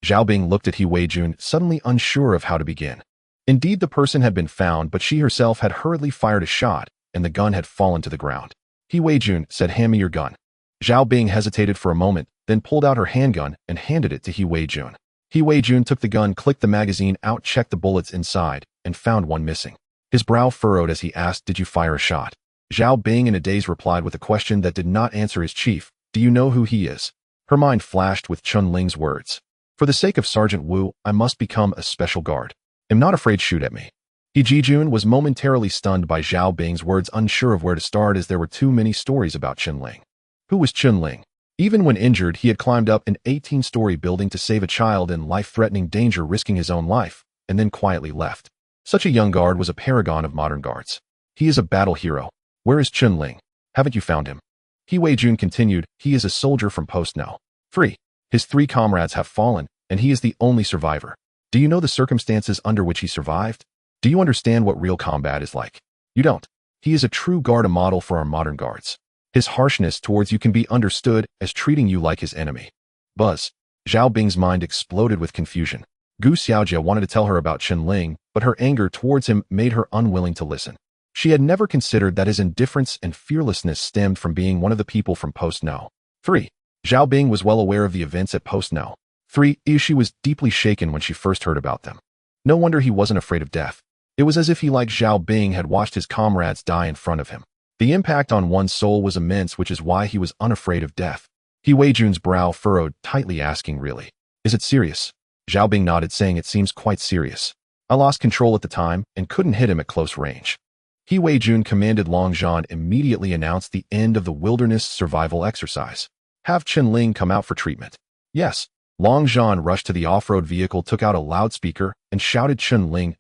Zhao Bing looked at He Weijun, suddenly unsure of how to begin. Indeed, the person had been found, but she herself had hurriedly fired a shot, and the gun had fallen to the ground. He Weijun said, hand me your gun. Zhao Bing hesitated for a moment, then pulled out her handgun and handed it to He Weijun. He Weijun took the gun, clicked the magazine out, checked the bullets inside, and found one missing. His brow furrowed as he asked, did you fire a shot? Zhao Bing in a daze replied with a question that did not answer his chief. Do you know who he is? Her mind flashed with Chen Ling's words. For the sake of Sergeant Wu, I must become a special guard. Am not afraid, shoot at me. He Jijun was momentarily stunned by Zhao Bing's words, unsure of where to start as there were too many stories about Chen Ling. Who was Chen Ling? Even when injured, he had climbed up an 18-story building to save a child in life-threatening danger, risking his own life, and then quietly left. Such a young guard was a paragon of modern guards. He is a battle hero. Where is Chen Ling? Haven't you found him? He Weijun continued, he is a soldier from Post No. 3. His 3 comrades have fallen, and he is the only survivor. Do you know the circumstances under which he survived? Do you understand what real combat is like? You don't. He is a true guard, a model for our modern guards. His harshness towards you can be understood as treating you like his enemy. Buzz. Zhao Bing's mind exploded with confusion. Gu Xiaojia wanted to tell her about Chen Ling, but her anger towards him made her unwilling to listen. She had never considered that his indifference and fearlessness stemmed from being one of the people from Post No. 3. Zhao Bing was well aware of the events at Post No. 3. She was deeply shaken when she first heard about them. No wonder he wasn't afraid of death. It was as if he, like Zhao Bing, had watched his comrades die in front of him. The impact on one's soul was immense, which is why he was unafraid of death. He Weijun's brow furrowed, tightly asking, really? Is it serious? Zhao Bing nodded, saying, it seems quite serious. I lost control at the time and couldn't hit him at close range. He Weijun commanded Long Zhan immediately announced the end of the wilderness survival exercise. Have Chen Ling come out for treatment. Yes. Long Zhan rushed to the off-road vehicle, took out a loudspeaker, and shouted, Chen Ling,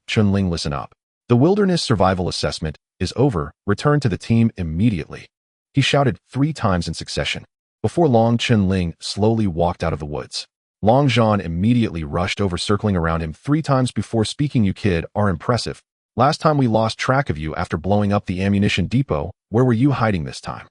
listen up. The wilderness survival assessment is over. Return to the team immediately. He shouted 3 times in succession. Before long, Chen Ling slowly walked out of the woods. Long Zhan immediately rushed over, circling around him 3 times before speaking. You kid are impressive. Last time we lost track of you after blowing up the ammunition depot. Where were you hiding this time?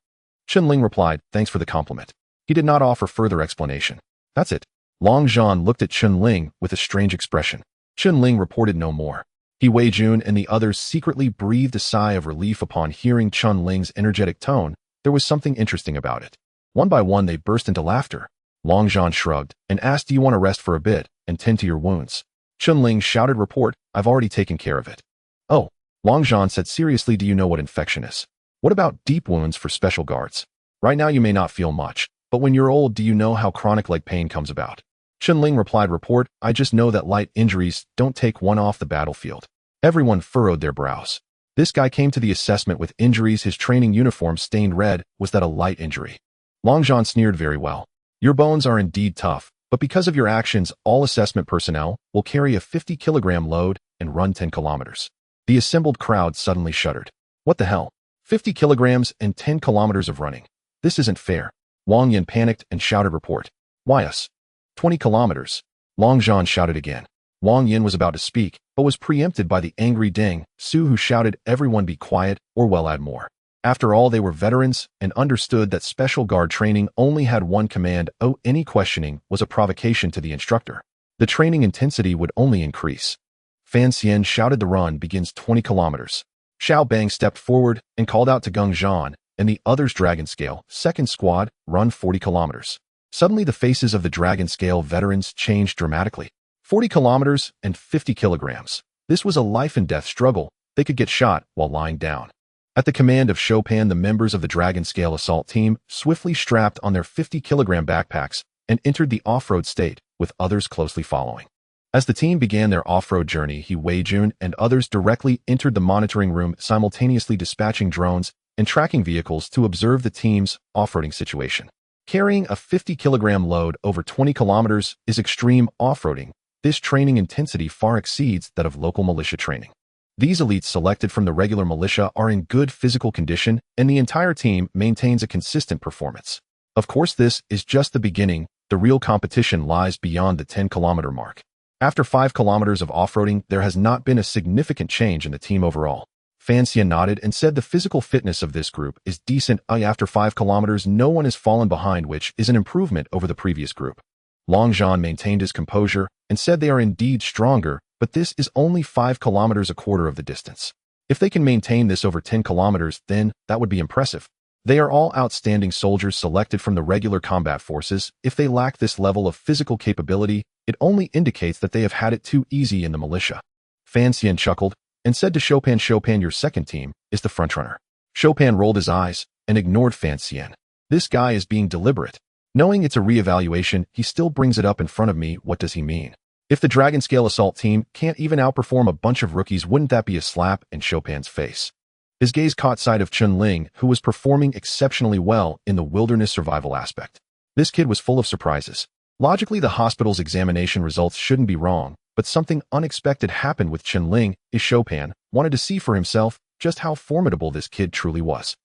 Chen Ling replied, thanks for the compliment. He did not offer further explanation. That's it. Long Zhan looked at Chen Ling with a strange expression. Chen Ling reported no more. He Weijun and the others secretly breathed a sigh of relief upon hearing Chen Ling's energetic tone. There was something interesting about it. One by one they burst into laughter. Long Zhan shrugged and asked, do you want to rest for a bit and tend to your wounds? Chen Ling shouted, report, I've already taken care of it. Oh, Long Zhan said seriously, do you know what infection is? What about deep wounds for special guards? Right now you may not feel much, but when you're old, do you know how chronic leg pain comes about? Chen Ling replied, report, I just know that light injuries don't take one off the battlefield. Everyone furrowed their brows. This guy came to the assessment with injuries, his training uniform stained red. Was that a light injury? Long Zhan sneered. Very well. Your bones are indeed tough, but because of your actions, all assessment personnel will carry a 50-kilogram load and run 10 kilometers. The assembled crowd suddenly shuddered. What the hell? 50 kilograms and 10 kilometers of running. This isn't fair. Wang Yin panicked and shouted, report. Why us? 20 kilometers. Long Zhan shouted again. Wang Yin was about to speak, but was preempted by the angry Deng Su, who shouted, everyone be quiet, or we'll add more. After all, they were veterans and understood that special guard training only had one command. Oh, any questioning was a provocation to the instructor. The training intensity would only increase. Fan Xian shouted, the run begins 20 kilometers. Xiao Bang stepped forward and called out to Geng Zhan and the others, Dragon Scale, second squad, run 40 kilometers. Suddenly the faces of the Dragon Scale veterans changed dramatically. 40 kilometers and 50 kilograms. This was a life and death struggle. They could get shot while lying down. At the command of Chopin, the members of the Dragon Scale assault team swiftly strapped on their 50-kilogram backpacks and entered the off-road state, with others closely following. As the team began their off-road journey, He Weijun and others directly entered the monitoring room, simultaneously dispatching drones and tracking vehicles to observe the team's off-roading situation. Carrying a 50-kilogram load over 20 kilometers is extreme off-roading. This training intensity far exceeds that of local militia training. These elites selected from the regular militia are in good physical condition, and the entire team maintains a consistent performance. Of course, this is just the beginning. The real competition lies beyond the 10-kilometer mark. After 5 kilometers of off-roading, there has not been a significant change in the team overall. Fan Xian nodded and said the physical fitness of this group is decent. After 5 kilometers, no one has fallen behind, which is an improvement over the previous group. Long Zhan maintained his composure and said they are indeed stronger, but this is only 5 kilometers, a quarter of the distance. If they can maintain this over 10 kilometers, then that would be impressive. They are all outstanding soldiers selected from the regular combat forces. If they lack this level of physical capability, it only indicates that they have had it too easy in the militia. Fan Xian chuckled and said to Chopin, Chopin, your second team is the frontrunner. Chopin rolled his eyes and ignored Fan Xian. This guy is being deliberate. Knowing it's a re-evaluation, he still brings it up in front of me. What does he mean? If the Dragon Scale assault team can't even outperform a bunch of rookies, wouldn't that be a slap in Chopin's face? His gaze caught sight of Chen Ling, who was performing exceptionally well in the wilderness survival aspect. This kid was full of surprises. Logically, the hospital's examination results shouldn't be wrong, but something unexpected happened with Chen Ling. Chopin wanted to see for himself just how formidable this kid truly was.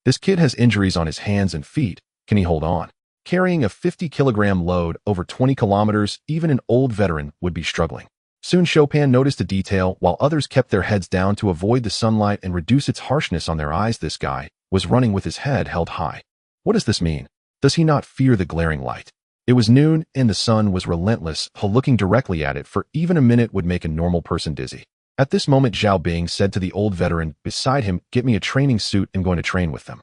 This kid has injuries on his hands and feet. Can he hold on? Carrying a 50-kilogram load over 20 kilometers, even an old veteran would be struggling. Soon Chopin noticed a detail. While others kept their heads down to avoid the sunlight and reduce its harshness on their eyes, this guy was running with his head held high. What does this mean? Does he not fear the glaring light? It was noon, and the sun was relentless. Looking directly at it for even a minute would make a normal person dizzy. At this moment, Zhao Bing said to the old veteran beside him, get me a training suit. I'm going to train with them.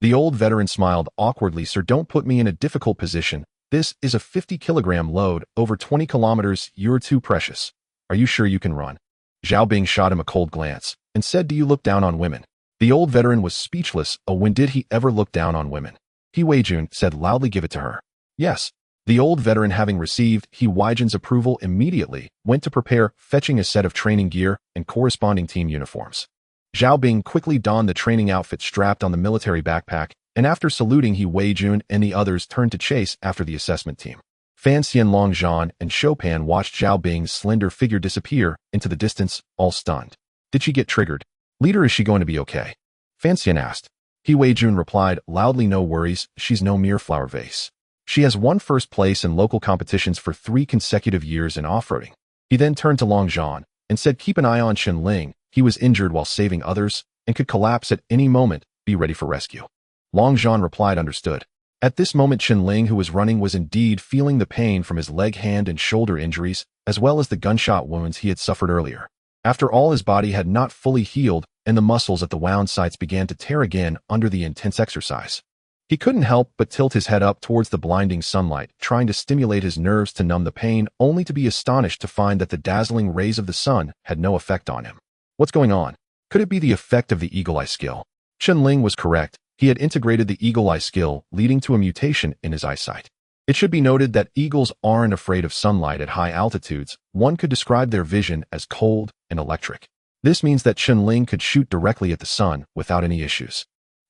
The old veteran smiled awkwardly. Sir, don't put me in a difficult position. This is a 50-kilogram load over 20 kilometers. You're too precious. Are you sure you can run? Zhao Bing shot him a cold glance and said, do you look down on women? The old veteran was speechless. Oh, when did he ever look down on women? He Weijun said loudly, give it to her. Yes. The old veteran, having received He Weijun's approval, immediately went to prepare, fetching a set of training gear and corresponding team uniforms. Zhao Bing quickly donned the training outfit strapped on the military backpack, and after saluting He Weijun and the others, turned to chase after the assessment team. Fan Xian, Long Zhan, and Chopin watched Zhao Bing's slender figure disappear into the distance, all stunned. Did she get triggered? Leader, is she going to be okay? Fan Xian asked. He Weijun replied loudly, no worries, she's no mere flower vase. She has won first place in local competitions for 3 consecutive years in off-roading. He then turned to Long Zhan and said, keep an eye on Chen Ling. He was injured while saving others and could collapse at any moment. Be ready for rescue. Long Zhan replied, understood. At this moment, Chen Ling, who was running, was indeed feeling the pain from his leg, hand, and shoulder injuries, as well as the gunshot wounds he had suffered earlier. After all, his body had not fully healed, and the muscles at the wound sites began to tear again under the intense exercise. He couldn't help but tilt his head up towards the blinding sunlight, trying to stimulate his nerves to numb the pain, only to be astonished to find that the dazzling rays of the sun had no effect on him. What's going on? Could it be the effect of the eagle eye skill? Chen Ling was correct. He had integrated the eagle eye skill, leading to a mutation in his eyesight. It should be noted that eagles aren't afraid of sunlight at high altitudes. One could describe their vision as cold and electric. This means that Chen Ling could shoot directly at the sun without any issues.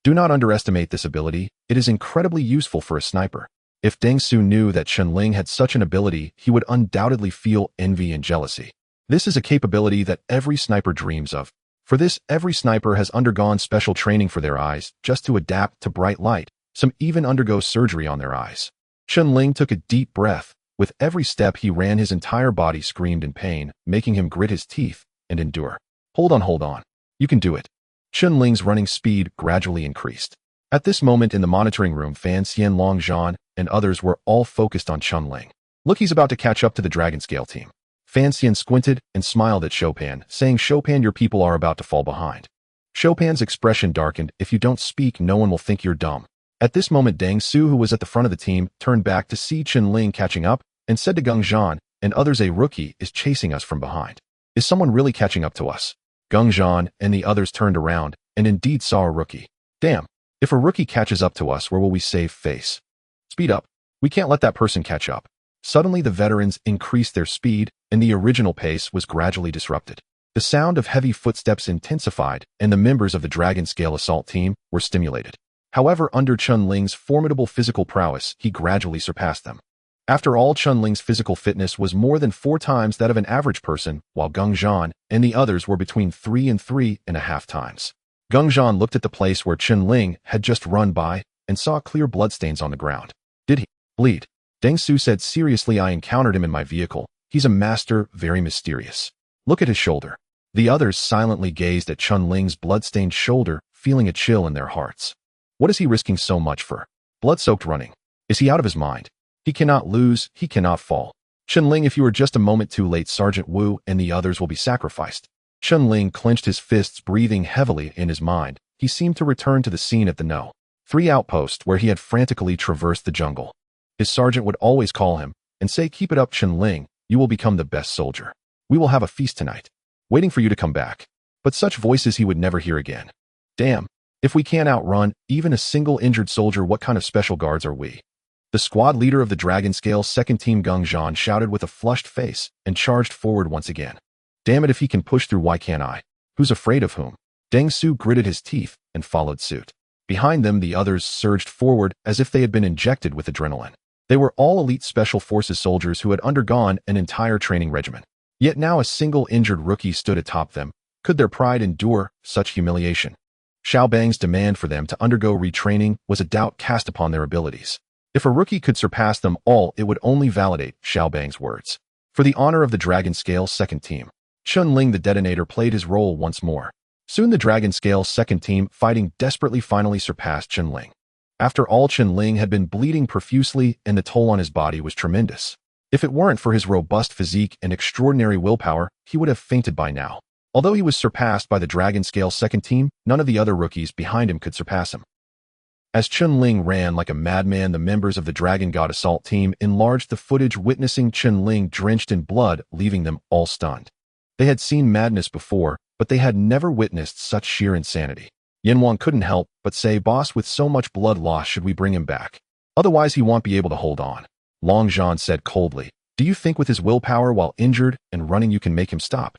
Do not underestimate this ability, it is incredibly useful for a sniper. If Deng Su knew that Chen Ling had such an ability, he would undoubtedly feel envy and jealousy. This is a capability that every sniper dreams of. For this, every sniper has undergone special training for their eyes, just to adapt to bright light. Some even undergo surgery on their eyes. Chen Ling took a deep breath. With every step he ran, his entire body screamed in pain, making him grit his teeth and endure. Hold on. You can do it. Chen Ling's running speed gradually increased. At this moment in the monitoring room, Fan Xian, Long Zhan, and others were all focused on Chen Ling. Look, he's about to catch up to the Dragon Scale team. Fan Xian squinted and smiled at Chopin, saying, Chopin, your people are about to fall behind. Chopin's expression darkened. If you don't speak, no one will think you're dumb. At this moment, Deng Su, who was at the front of the team, turned back to see Chen Ling catching up and said to Geng Zhan and others, a rookie is chasing us from behind. Is someone really catching up to us? Geng Zhan and the others turned around and indeed saw a rookie. Damn, if a rookie catches up to us, where will we save face? Speed up. We can't let that person catch up. Suddenly the veterans increased their speed and the original pace was gradually disrupted. The sound of heavy footsteps intensified and the members of the Dragon Scale assault team were stimulated. However, under Chen Ling's formidable physical prowess, he gradually surpassed them. After all, Chen Ling's physical fitness was more than 4 times that of an average person, while Geng Zhan and the others were between 3 and 3.5 times. Geng Zhan looked at the place where Chen Ling had just run by and saw clear bloodstains on the ground. Did he bleed? Deng Su said seriously, I encountered him in my vehicle. He's a master, very mysterious. Look at his shoulder. The others silently gazed at Chen Ling's bloodstained shoulder, feeling a chill in their hearts. What is he risking so much for? Blood-soaked running. Is he out of his mind? He cannot lose, he cannot fall. Chen Ling, if you are just a moment too late, Sergeant Wu and the others will be sacrificed. Chen Ling clenched his fists, breathing heavily in his mind. He seemed to return to the scene at the No. 3 outpost where he had frantically traversed the jungle. His sergeant would always call him and say, keep it up, Chen Ling, you will become the best soldier. We will have a feast tonight, waiting for you to come back. But such voices he would never hear again. Damn. If we can't outrun even a single injured soldier, what kind of special guards are we? The squad leader of the Dragon Scale second team, Geng Zhan, shouted with a flushed face and charged forward once again. Damn it, if he can push through, why can't I? Who's afraid of whom? Deng Su gritted his teeth and followed suit. Behind them, the others surged forward as if they had been injected with adrenaline. They were all elite special forces soldiers who had undergone an entire training regimen. Yet now a single injured rookie stood atop them. Could their pride endure such humiliation? Xiao Bang's demand for them to undergo retraining was a doubt cast upon their abilities. If a rookie could surpass them all, it would only validate Xiao Bang's words. For the honor of the Dragon Scale second team, Chen Ling the detonator played his role once more. Soon the Dragon Scale second team, fighting desperately, finally surpassed Chen Ling. After all, Chen Ling had been bleeding profusely and the toll on his body was tremendous. If it weren't for his robust physique and extraordinary willpower, he would have fainted by now. Although he was surpassed by the Dragon Scale second team, none of the other rookies behind him could surpass him. As Chen Ling ran like a madman, the members of the Dragon God assault team enlarged the footage, witnessing Chen Ling drenched in blood, leaving them all stunned. They had seen madness before, but they had never witnessed such sheer insanity. Yin Wang couldn't help but say, boss, with so much blood loss, should we bring him back? Otherwise he won't be able to hold on. Long Zhan said coldly, do you think with his willpower while injured and running you can make him stop?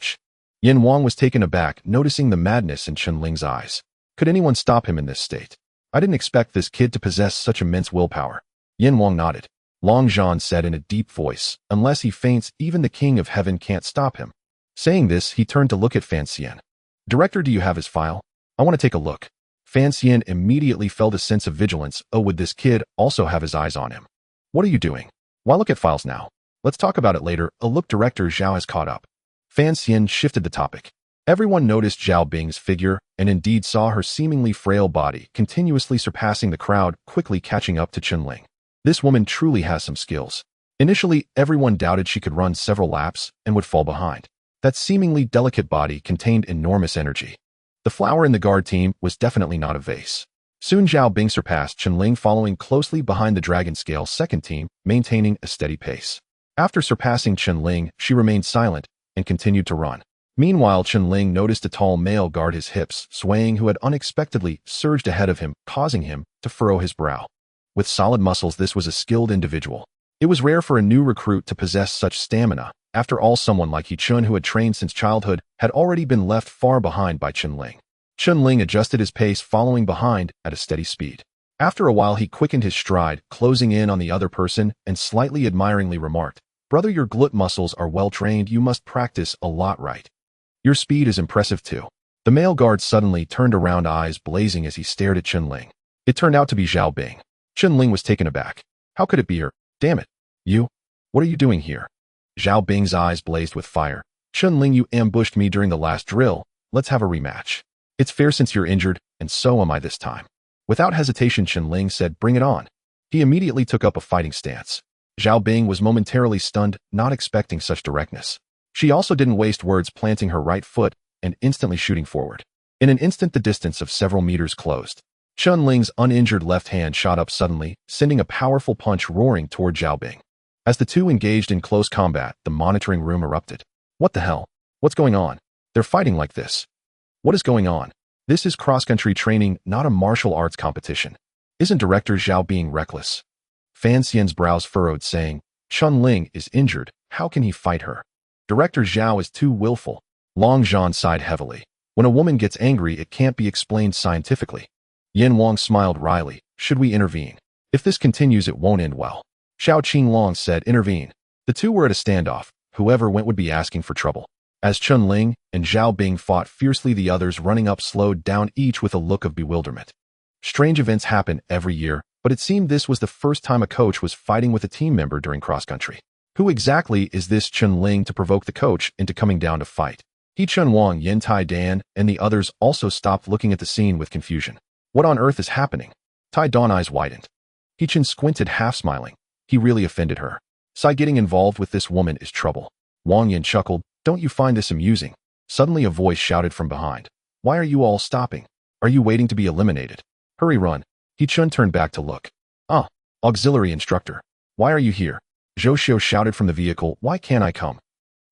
Yin Wang was taken aback, noticing the madness in Chen Ling's eyes. Could anyone stop him in this state? I didn't expect this kid to possess such immense willpower. Yin Wang nodded. Long Zhan said in a deep voice, unless he faints, even the King of Heaven can't stop him. Saying this, he turned to look at Fan Xian. Director, do you have his file? I want to take a look. Fan Xian immediately felt a sense of vigilance. Oh, would this kid also have his eyes on him? What are you doing? Why look at files now? Let's talk about it later. A look, Director Zhao has caught up. Fan Xian shifted the topic. Everyone noticed Zhao Bing's figure and indeed saw her seemingly frail body continuously surpassing the crowd, quickly catching up to Chen Ling. This woman truly has some skills. Initially, everyone doubted she could run several laps and would fall behind. That seemingly delicate body contained enormous energy. The flower in the guard team was definitely not a vase. Soon Zhao Bing surpassed Chen Ling, following closely behind the Dragon Scale second team, maintaining a steady pace. After surpassing Chen Ling, she remained silent and continued to run. Meanwhile, Chen Ling noticed a tall male guard his hips, swaying, who had unexpectedly surged ahead of him, causing him to furrow his brow. With solid muscles, this was a skilled individual. It was rare for a new recruit to possess such stamina. After all, someone like He Chun, who had trained since childhood, had already been left far behind by Chen Ling. Chen Ling adjusted his pace, following behind at a steady speed. After a while, he quickened his stride, closing in on the other person, and slightly admiringly remarked, "Brother, your glute muscles are well trained. You must practice a lot, right? Your speed is impressive too." The male guard suddenly turned around, eyes blazing as he stared at Chen Ling. It turned out to be Zhao Bing. Chen Ling was taken aback. "How could it be her? Damn it. You? What are you doing here?" Zhao Bing's eyes blazed with fire. "Chen Ling, you ambushed me during the last drill. Let's have a rematch. It's fair since you're injured, and so am I this time." Without hesitation, Chen Ling said, "Bring it on." He immediately took up a fighting stance. Zhao Bing was momentarily stunned, not expecting such directness. She also didn't waste words, planting her right foot and instantly shooting forward. In an instant, the distance of several meters closed. Chen Ling's uninjured left hand shot up suddenly, sending a powerful punch roaring toward Zhao Bing. As the two engaged in close combat, the monitoring room erupted. "What the hell? What's going on? They're fighting like this. What is going on? This is cross-country training, not a martial arts competition. Isn't Director Zhao being reckless?" Fan Xian's brows furrowed, saying, "Chen Ling is injured. How can he fight her? Director Zhao is too willful." Long Zhan sighed heavily. When a woman gets angry, it can't be explained scientifically. Yin Wang smiled wryly. "Should we intervene? If this continues, it won't end well." Xiao Qinglong said, "Intervene." The two were at a standoff. Whoever went would be asking for trouble. As Chen Ling and Zhao Bing fought fiercely, the others running up slowed down, each with a look of bewilderment. Strange events happen every year, but it seemed this was the first time a coach was fighting with a team member during cross-country. Who exactly is this Chen Ling to provoke the coach into coming down to fight? He Chen Wang, Yin Tai Dan, and the others also stopped, looking at the scene with confusion. What on earth is happening? Tai Dan eyes widened. He Chen squinted, half smiling. He really offended her. Sai, getting involved with this woman is trouble. Wang Yin chuckled. "Don't you find this amusing?" Suddenly a voice shouted from behind. "Why are you all stopping? Are you waiting to be eliminated? Hurry, run." He Chen turned back to look. "Ah, auxiliary instructor. Why are you here?" Zhou Xiu shouted from the vehicle. "Why can't I come?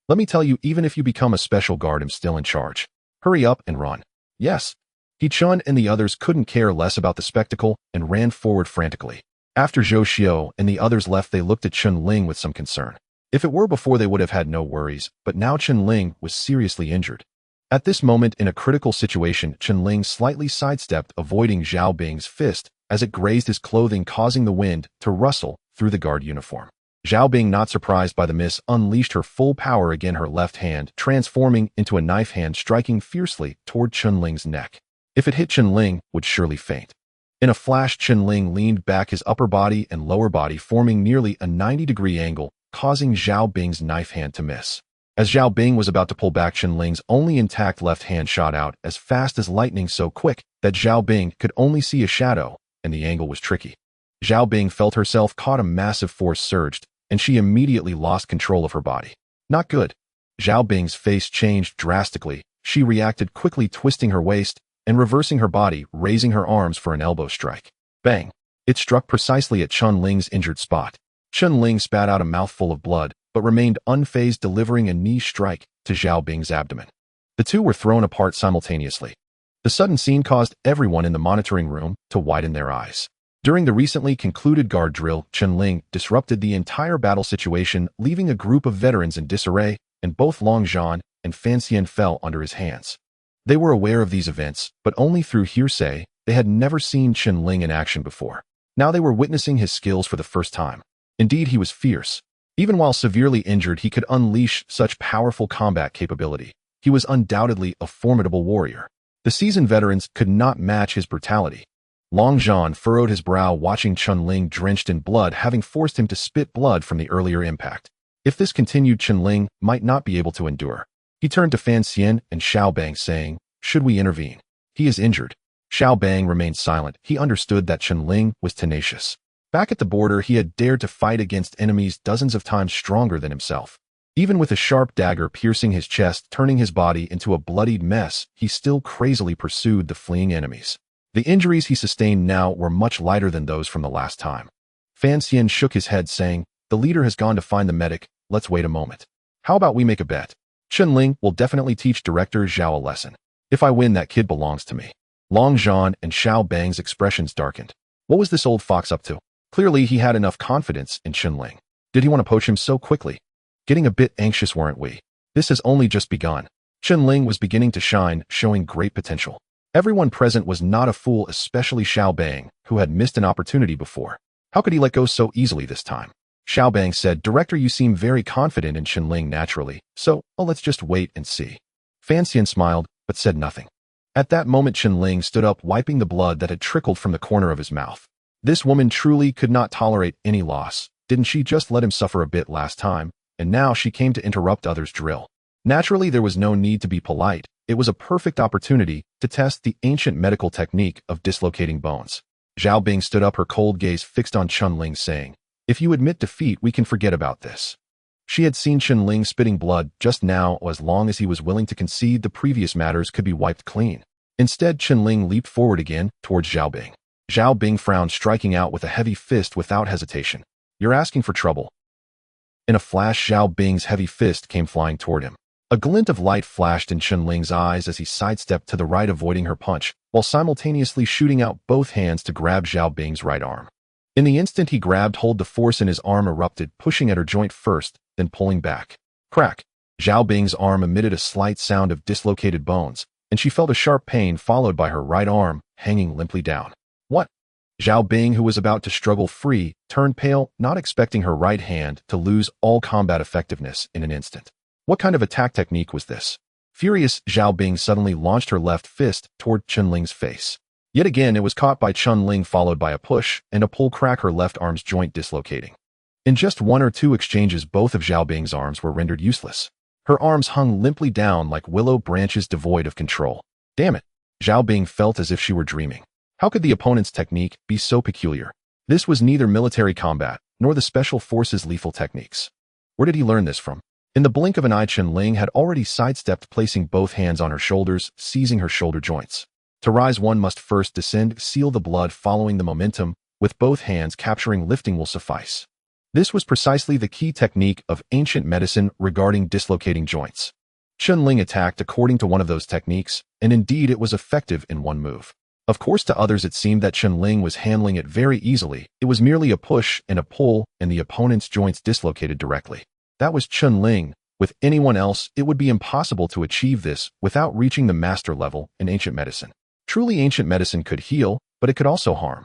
Let me tell you, even if you become a special guard, I'm still in charge. Hurry up and run." "Yes." He Chen and the others couldn't care less about the spectacle and ran forward frantically. After Zhou Xiu and the others left, they looked at Chen Ling with some concern. If it were before, they would have had no worries, but now Chen Ling was seriously injured. At this moment, in a critical situation, Chen Ling slightly sidestepped, avoiding Zhao Bing's fist as it grazed his clothing, causing the wind to rustle through the guard uniform. Zhao Bing, not surprised by the miss, unleashed her full power again, her left hand transforming into a knife hand, striking fiercely toward Chen Ling's neck. If it hit, Chen Ling would surely faint. In a flash, Chen Ling leaned back, his upper body and lower body forming nearly a 90-degree angle, causing Zhao Bing's knife hand to miss. As Zhao Bing was about to pull back, Chen Ling's only intact left hand shot out as fast as lightning, so quick that Zhao Bing could only see a shadow, and the angle was tricky. Zhao Bing felt herself caught, a massive force surged, and she immediately lost control of her body. Not good. Zhao Bing's face changed drastically. She reacted quickly, twisting her waist and reversing her body, raising her arms for an elbow strike. Bang! It struck precisely at Chen Ling's injured spot. Chen Ling spat out a mouthful of blood, but remained unfazed, delivering a knee strike to Zhao Bing's abdomen. The two were thrown apart simultaneously. The sudden scene caused everyone in the monitoring room to widen their eyes. During the recently concluded guard drill, Chen Ling disrupted the entire battle situation, leaving a group of veterans in disarray, and both Long Zhan and Fan Xian fell under his hands. They were aware of these events, but only through hearsay. They had never seen Chen Ling in action before. Now they were witnessing his skills for the first time. Indeed, he was fierce. Even while severely injured, he could unleash such powerful combat capability. He was undoubtedly a formidable warrior. The seasoned veterans could not match his brutality. Long Zhan furrowed his brow, watching Chen Ling drenched in blood, having forced him to spit blood from the earlier impact. If this continued, Chen Ling might not be able to endure. He turned to Fan Xian and Xiao Bang, saying, "Should we intervene? He is injured." Xiao Bang remained silent. He understood that Chen Ling was tenacious. Back at the border, he had dared to fight against enemies dozens of times stronger than himself. Even with a sharp dagger piercing his chest, turning his body into a bloodied mess, he still crazily pursued the fleeing enemies. The injuries he sustained now were much lighter than those from the last time. Fan Xian shook his head, saying, "The leader has gone to find the medic. Let's wait a moment. How about we make a bet? Chen Ling will definitely teach Director Zhao a lesson. If I win, that kid belongs to me." Long Zhan and Xiao Bang's expressions darkened. What was this old fox up to? Clearly, he had enough confidence in Chen Ling. Did he want to poach him so quickly? Getting a bit anxious, weren't we? This has only just begun. Chen Ling was beginning to shine, showing great potential. Everyone present was not a fool, especially Xiao Bang, who had missed an opportunity before. How could he let go so easily this time? Xiao Bang said, "Director, you seem very confident in Chen Ling naturally, so let's just wait and see." Fan Xian smiled, but said nothing. At that moment Chen Ling stood up, wiping the blood that had trickled from the corner of his mouth. This woman truly could not tolerate any loss. Didn't she just let him suffer a bit last time? And now she came to interrupt others' drill. Naturally, there was no need to be polite. It was a perfect opportunity to test the ancient medical technique of dislocating bones. Zhao Bing stood up, her cold gaze fixed on Chen Ling, saying, "If you admit defeat, we can forget about this." She had seen Chen Ling spitting blood just now. As long as he was willing to concede, the previous matters could be wiped clean. Instead, Chen Ling leaped forward again towards Zhao Bing. Zhao Bing frowned, striking out with a heavy fist without hesitation. "You're asking for trouble." In a flash, Zhao Bing's heavy fist came flying toward him. A glint of light flashed in Chen Ling's eyes as he sidestepped to the right, avoiding her punch, while simultaneously shooting out both hands to grab Zhao Bing's right arm. In the instant he grabbed hold, the force in his arm erupted, pushing at her joint first, then pulling back. Crack! Zhao Bing's arm emitted a slight sound of dislocated bones, and she felt a sharp pain followed by her right arm hanging limply down. What? Zhao Bing, who was about to struggle free, turned pale, not expecting her right hand to lose all combat effectiveness in an instant. What kind of attack technique was this? Furious, Zhao Bing suddenly launched her left fist toward Chen Ling's face. Yet again, it was caught by Chen Ling, followed by a push and a pull, crack, her left arm's joint dislocating. In just one or two exchanges, both of Zhao Bing's arms were rendered useless. Her arms hung limply down like willow branches devoid of control. Damn it! Zhao Bing felt as if she were dreaming. How could the opponent's technique be so peculiar? This was neither military combat, nor the special forces' lethal techniques. Where did he learn this from? In the blink of an eye, Chen Ling had already sidestepped, placing both hands on her shoulders, seizing her shoulder joints. To rise, one must first descend, seal the blood following the momentum, with both hands capturing lifting will suffice. This was precisely the key technique of ancient medicine regarding dislocating joints. Chen Ling attacked according to one of those techniques, and indeed it was effective in one move. Of course, to others it seemed that Chen Ling was handling it very easily. It was merely a push and a pull, and the opponent's joints dislocated directly. That was Chen Ling. With anyone else, it would be impossible to achieve this without reaching the master level in ancient medicine. Truly, ancient medicine could heal, but it could also harm.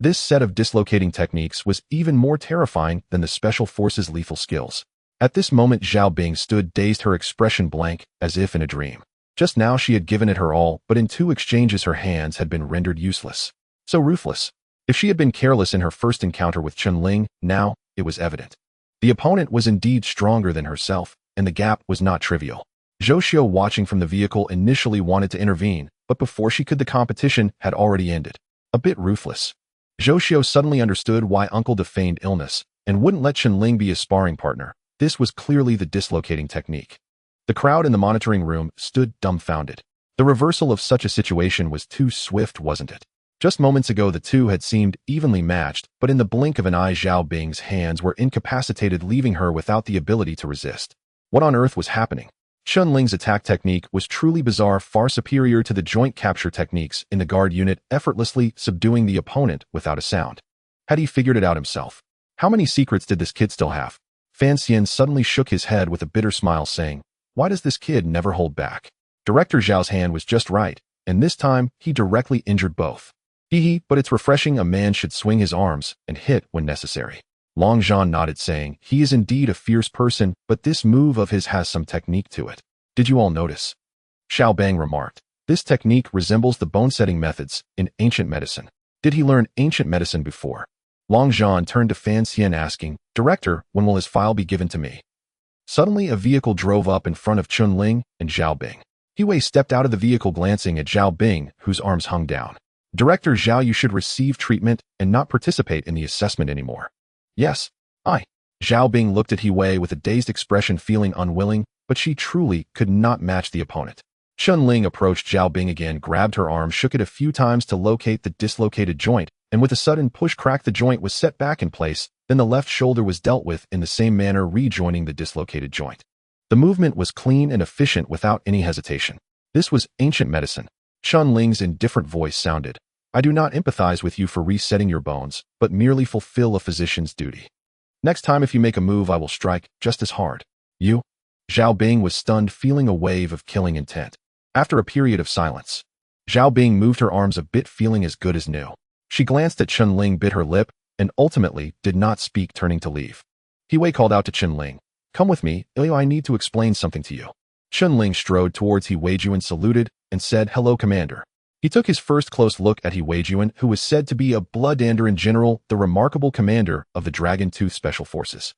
This set of dislocating techniques was even more terrifying than the special forces' lethal skills. At this moment, Zhao Bing stood dazed, her expression blank, as if in a dream. Just now she had given it her all, but in two exchanges her hands had been rendered useless. So ruthless. If she had been careless in her first encounter with Chen Ling, now it was evident. The opponent was indeed stronger than herself, and the gap was not trivial. Zhou Xiu, watching from the vehicle, initially wanted to intervene, but before she could, the competition had already ended. A bit ruthless. Zhou Xiu suddenly understood why Uncle De feigned illness and wouldn't let Chen Ling be a sparring partner. This was clearly the dislocating technique. The crowd in the monitoring room stood dumbfounded. The reversal of such a situation was too swift, wasn't it? Just moments ago the two had seemed evenly matched, but in the blink of an eye Zhao Bing's hands were incapacitated, leaving her without the ability to resist. What on earth was happening? Chen Ling's attack technique was truly bizarre, far superior to the joint capture techniques in the guard unit, effortlessly subduing the opponent without a sound. Had he figured it out himself? How many secrets did this kid still have? Fan Xian suddenly shook his head with a bitter smile, saying, "Why does this kid never hold back?" Director Zhao's hand was just right, and this time he directly injured both. But it's refreshing. A man should swing his arms and hit when necessary. Long Zhan nodded, saying, "He is indeed a fierce person, but this move of his has some technique to it. Did you all notice?" Xiao Bang remarked, "This technique resembles the bone-setting methods in ancient medicine. Did he learn ancient medicine before?" Long Zhan turned to Fan Xian, asking, "Director, when will his file be given to me?" Suddenly, a vehicle drove up in front of Chen Ling and Zhao Bing. He Wei stepped out of the vehicle, glancing at Zhao Bing, whose arms hung down. "Director Zhao, you should receive treatment and not participate in the assessment anymore." "Yes, I." Zhao Bing looked at He Wei with a dazed expression, feeling unwilling, but she truly could not match the opponent. Chen Ling approached Zhao Bing again, grabbed her arm, shook it a few times to locate the dislocated joint, and with a sudden push, crack, the joint was set back in place. Then the left shoulder was dealt with in the same manner, rejoining the dislocated joint. The movement was clean and efficient without any hesitation. This was ancient medicine. Chen Ling's indifferent voice sounded, "I do not empathize with you for resetting your bones, but merely fulfill a physician's duty. Next time if you make a move, I will strike just as hard." "You?" Zhao Bing was stunned, feeling a wave of killing intent. After a period of silence, Zhao Bing moved her arms a bit, feeling as good as new. She glanced at Chen Ling, bit her lip, and ultimately did not speak, turning to leave. He Wei called out to Chen Ling, "Come with me, I need to explain something to you." Chen Ling strode towards He Weijuan, saluted, and said, "Hello, Commander." He took his first close look at He Weijuan, who was said to be a blood Mandarin general, the remarkable commander of the Dragon Tooth Special Forces.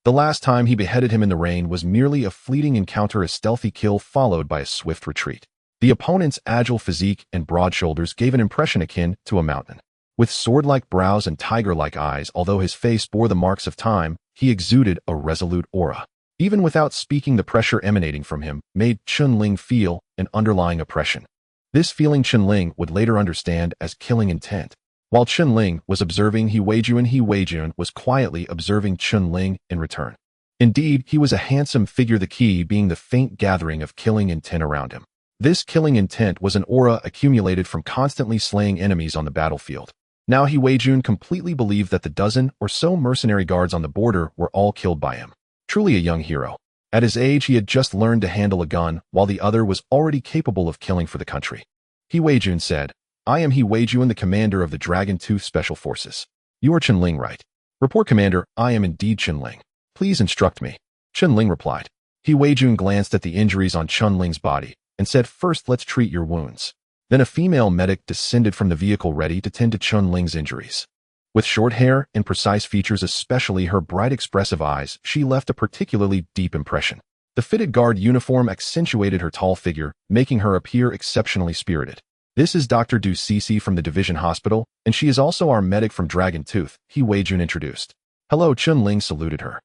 The last time he beheaded him in the rain was merely a fleeting encounter, a stealthy kill followed by a swift retreat. The opponent's agile physique and broad shoulders gave an impression akin to a mountain. With sword-like brows and tiger-like eyes, although his face bore the marks of time, he exuded a resolute aura. Even without speaking, the pressure emanating from him made Chen Ling feel an underlying oppression. This feeling Chen Ling would later understand as killing intent. While Chen Ling was observing He Weijuan was quietly observing Chen Ling in return. Indeed, he was a handsome figure, the key being the faint gathering of killing intent around him. This killing intent was an aura accumulated from constantly slaying enemies on the battlefield. Now He Weijuan completely believed that the dozen or so mercenary guards on the border were all killed by him. Truly a young hero. At his age, he had just learned to handle a gun, while the other was already capable of killing for the country. He Weijuan said, "I am He Weijuan, the commander of the Dragon Tooth Special Forces." "You are Chen Ling, right?" "Report, Commander, I am indeed Chen Ling. Please instruct me." Chen Ling replied. He Weijuan glanced at the injuries on Chen Ling's body and said, "First, let's treat your wounds." Then a female medic descended from the vehicle, ready to tend to Chen Ling's injuries. With short hair and precise features, especially her bright expressive eyes, she left a particularly deep impression. The fitted guard uniform accentuated her tall figure, making her appear exceptionally spirited. "This is Dr. Du Cece from the Division Hospital, and she is also our medic from Dragon Tooth," He Weijuan introduced. "Hello," Chen Ling saluted her.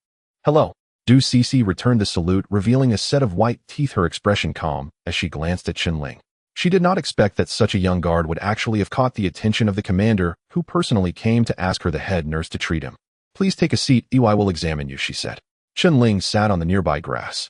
"Hello." Du Cece returned the salute, revealing a set of white teeth, her expression calm as she glanced at Chen Ling. She did not expect that such a young guard would actually have caught the attention of the commander, who personally came to ask her, the head nurse, to treat him. "Please take a seat, I will examine you," she said. Chen Ling sat on the nearby grass.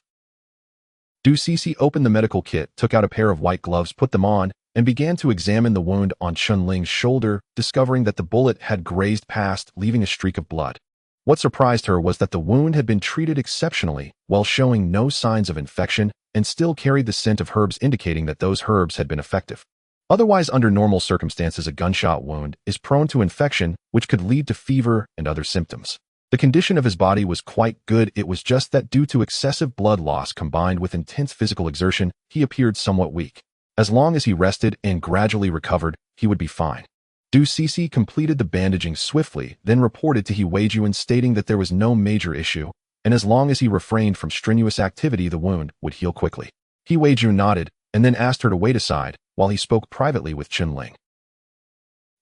Du Cece opened the medical kit, took out a pair of white gloves, put them on, and began to examine the wound on Chen Ling's shoulder, discovering that the bullet had grazed past, leaving a streak of blood. What surprised her was that the wound had been treated exceptionally, while showing no signs of infection, and still carried the scent of herbs, indicating that those herbs had been effective. Otherwise, under normal circumstances, a gunshot wound is prone to infection, which could lead to fever and other symptoms. The condition of his body was quite good, it was just that due to excessive blood loss combined with intense physical exertion, he appeared somewhat weak. As long as he rested and gradually recovered, he would be fine. Du Cece completed the bandaging swiftly, then reported to He Weijuan, stating that there was no major issue, and as long as he refrained from strenuous activity, the wound would heal quickly. He Weijuan nodded, and then asked her to wait aside, while he spoke privately with Chen Ling.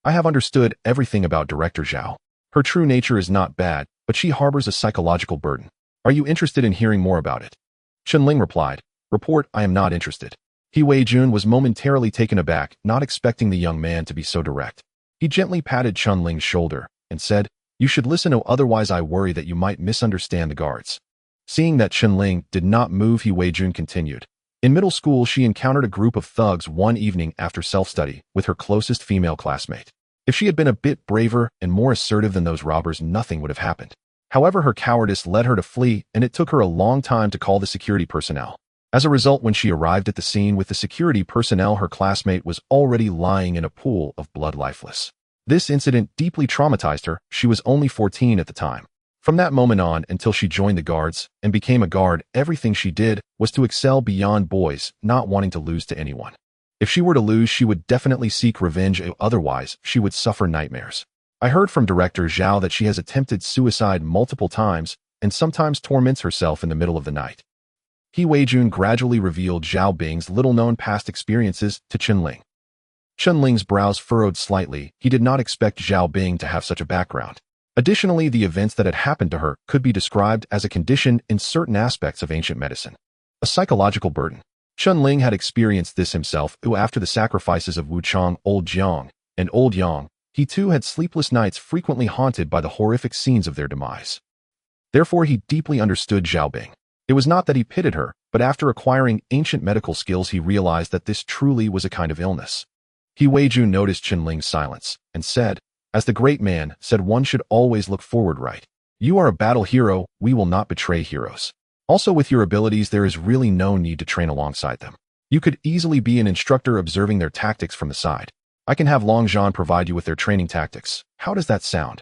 "I have understood everything about Director Zhao. Her true nature is not bad, but she harbors a psychological burden. Are you interested in hearing more about it?" Chen Ling replied, "Report, I am not interested." He Weijuan was momentarily taken aback, not expecting the young man to be so direct. He gently patted Chen Ling's shoulder and said, "You should listen, otherwise I worry that you might misunderstand the guards." Seeing that Chen Ling did not move, He Weijuan continued. In middle school, she encountered a group of thugs one evening after self-study with her closest female classmate. If she had been a bit braver and more assertive than those robbers, nothing would have happened. However, her cowardice led her to flee, and it took her a long time to call the security personnel. As a result, when she arrived at the scene with the security personnel, her classmate was already lying in a pool of blood, lifeless. This incident deeply traumatized her. She was only 14 at the time. From that moment on until she joined the guards and became a guard, everything she did was to excel beyond boys, not wanting to lose to anyone. If she were to lose, she would definitely seek revenge, otherwise she would suffer nightmares. I heard from Director Zhao that she has attempted suicide multiple times and sometimes torments herself in the middle of the night. He Weijuan gradually revealed Zhao Bing's little-known past experiences to Chen Ling. Chen Ling's brows furrowed slightly. He did not expect Zhao Bing to have such a background. Additionally, the events that had happened to her could be described as a condition in certain aspects of ancient medicine. A psychological burden. Chen Ling had experienced this himself, after the sacrifices of Wuchang, Old Jiang, and Old Yang. He too had sleepless nights, frequently haunted by the horrific scenes of their demise. Therefore, he deeply understood Zhao Bing. It was not that he pitied her, but after acquiring ancient medical skills, he realized that this truly was a kind of illness. He Weijuan noticed Chen Ling's silence and said, "As the great man said, one should always look forward, right? You are a battle hero, we will not betray heroes. Also, with your abilities, there is really no need to train alongside them. You could easily be an instructor observing their tactics from the side. I can have Long Zhan provide you with their training tactics. How does that sound?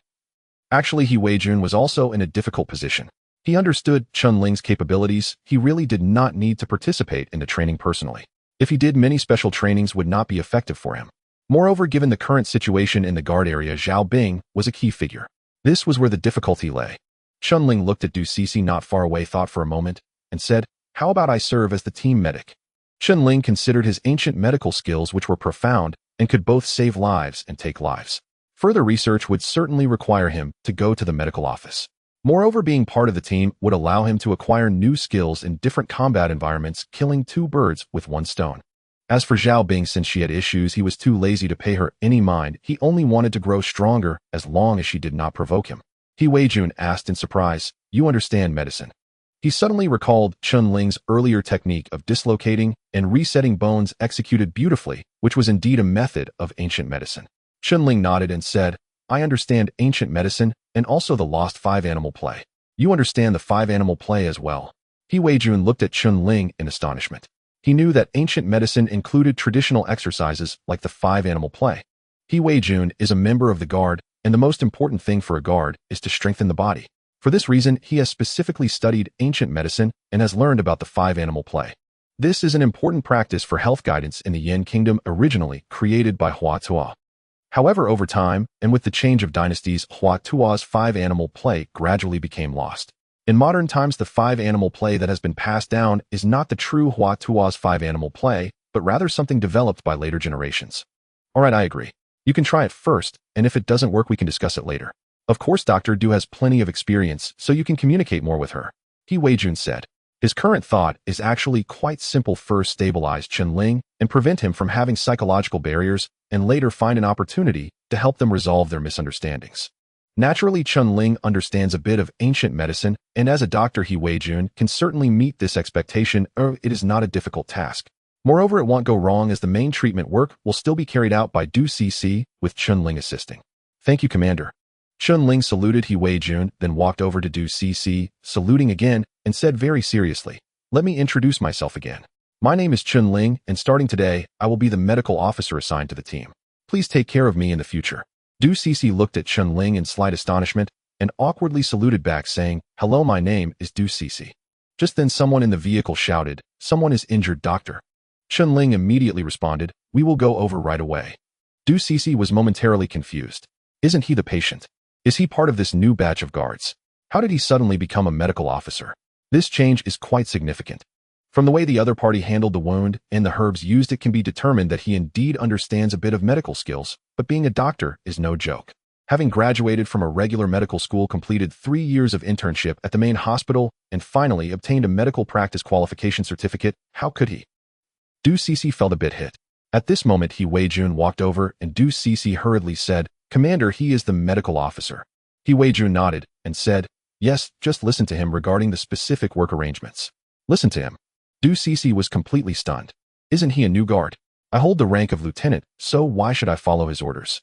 Actually, He Weijun was also in a difficult position. He understood Chen Ling's capabilities. He really did not need to participate in the training personally. If he did, many special trainings would not be effective for him. Moreover, given the current situation in the guard area, Zhao Bing was a key figure. This was where the difficulty lay. Chen Ling looked at Du Cece not far away, thought for a moment, and said, "How about I serve as the team medic?" Chen Ling considered his ancient medical skills, which were profound and could both save lives and take lives. Further research would certainly require him to go to the medical office. Moreover, being part of the team would allow him to acquire new skills in different combat environments, killing two birds with one stone. As for Zhao Bing, since she had issues, he was too lazy to pay her any mind. He only wanted to grow stronger as long as she did not provoke him. He Weijun asked in surprise, "You understand medicine?" He suddenly recalled Chen Ling's earlier technique of dislocating and resetting bones executed beautifully, which was indeed a method of ancient medicine. Chen Ling nodded and said, "I understand ancient medicine and also the lost 5-animal play. You understand the 5-animal play as well." He Weijun looked at Chen Ling in astonishment. He knew that ancient medicine included traditional exercises like the 5-animal play. He Weijun is a member of the guard, and the most important thing for a guard is to strengthen the body. For this reason, he has specifically studied ancient medicine and has learned about the 5-animal play. This is an important practice for health guidance in the Yin Kingdom, originally created by Hua Tuo. However, over time, and with the change of dynasties, Hua Tuo's 5-animal play gradually became lost. In modern times, the 5-animal play that has been passed down is not the true Hua Tuo's 5-animal play, but rather something developed by later generations. Alright, I agree. You can try it first, and if it doesn't work, we can discuss it later. Of course, Dr. Du has plenty of experience, so you can communicate more with her, He Weijun said. His current thought is actually quite simple: first stabilize Chen Ling and prevent him from having psychological barriers, and later find an opportunity to help them resolve their misunderstandings. Naturally, Chen Ling understands a bit of ancient medicine, and as a doctor, He Weijun can certainly meet this expectation, or it is not a difficult task. Moreover, it won't go wrong as the main treatment work will still be carried out by Du Cece, with Chen Ling assisting. Thank you, Commander. Chen Ling saluted He Weijun, then walked over to Du Cece, saluting again, and said very seriously, "Let me introduce myself again. My name is Chen Ling, and starting today, I will be the medical officer assigned to the team. Please take care of me in the future." Du Cece looked at Chen Ling in slight astonishment and awkwardly saluted back, saying, "Hello, my name is Du Cece." Just then someone in the vehicle shouted, "Someone is injured, doctor." Chen Ling immediately responded, "We will go over right away." Du Cece was momentarily confused. Isn't he the patient? Is he part of this new batch of guards? How did he suddenly become a medical officer? This change is quite significant. From the way the other party handled the wound and the herbs used, it can be determined that he indeed understands a bit of medical skills, but being a doctor is no joke. Having graduated from a regular medical school, completed 3 years of internship at the main hospital, and finally obtained a medical practice qualification certificate, how could he? Du Cece felt a bit hit. At this moment, He Weijun walked over and Du Cece hurriedly said, "Commander, he is the medical officer." He Weijun nodded and said, "Yes, just listen to him regarding the specific work arrangements." Listen to him. Du Cece was completely stunned. Isn't he a new guard? I hold the rank of lieutenant, so why should I follow his orders?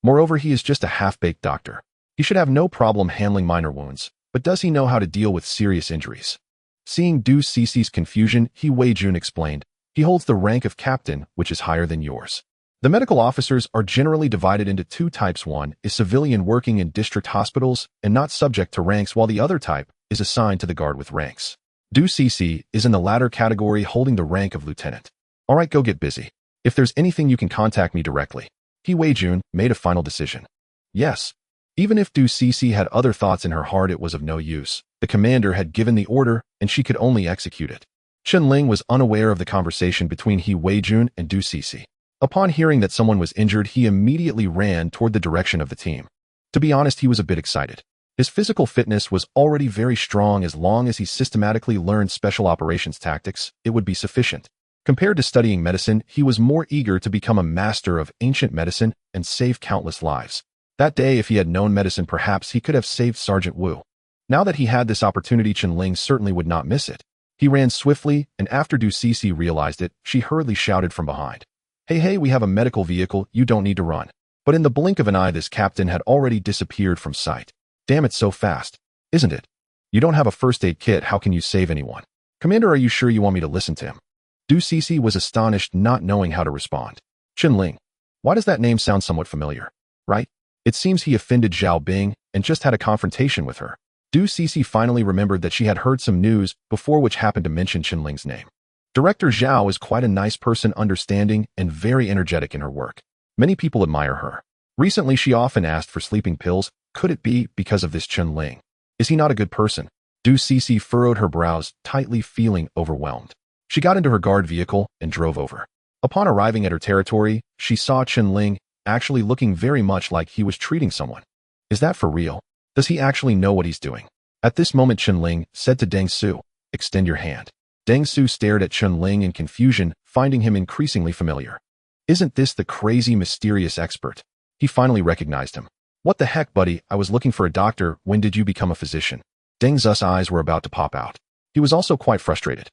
Moreover, he is just a half-baked doctor. He should have no problem handling minor wounds, but does he know how to deal with serious injuries? Seeing Du Cece's confusion, He Weijun explained, "He holds the rank of captain, which is higher than yours. The medical officers are generally divided into 2 types. One is civilian working in district hospitals and not subject to ranks, while the other type is assigned to the guard with ranks. Du Cece is in the latter category, holding the rank of lieutenant. Alright, go get busy. If there's anything, you can contact me directly." He Weijun made a final decision. Yes. Even if Du Cece had other thoughts in her heart, it was of no use. The commander had given the order, and she could only execute it. Chen Ling was unaware of the conversation between He Weijun and Du Cece. Upon hearing that someone was injured, he immediately ran toward the direction of the team. To be honest, he was a bit excited. His physical fitness was already very strong. As long as he systematically learned special operations tactics, it would be sufficient. Compared to studying medicine, he was more eager to become a master of ancient medicine and save countless lives. That day, if he had known medicine, perhaps he could have saved Sergeant Wu. Now that he had this opportunity, Chen Ling certainly would not miss it. He ran swiftly, and after Du Cece realized it, she hurriedly shouted from behind, Hey, we have a medical vehicle, you don't need to run." But in the blink of an eye, this captain had already disappeared from sight. Damn, it's so fast, isn't it? You don't have a first aid kit, how can you save anyone? Commander, are you sure you want me to listen to him? Du Cece was astonished, not knowing how to respond. Chen Ling. Why does that name sound somewhat familiar? Right? It seems he offended Zhao Bing and just had a confrontation with her. Du Cece finally remembered that she had heard some news before which happened to mention Chen Ling's name. Director Zhao is quite a nice person, understanding and very energetic in her work. Many people admire her. Recently, she often asked for sleeping pills. Could it be because of this Chen Ling? Is he not a good person? Du Cece furrowed her brows, tightly, feeling overwhelmed. She got into her guard vehicle and drove over. Upon arriving at her territory, she saw Chen Ling actually looking very much like he was treating someone. Is that for real? Does he actually know what he's doing? At this moment, Chen Ling said to Deng Su, "Extend your hand." Deng Su stared at Chen Ling in confusion, finding him increasingly familiar. Isn't this the crazy, mysterious expert? He finally recognized him. What the heck, buddy? I was looking for a doctor. When did you become a physician? Deng Zu's eyes were about to pop out. He was also quite frustrated.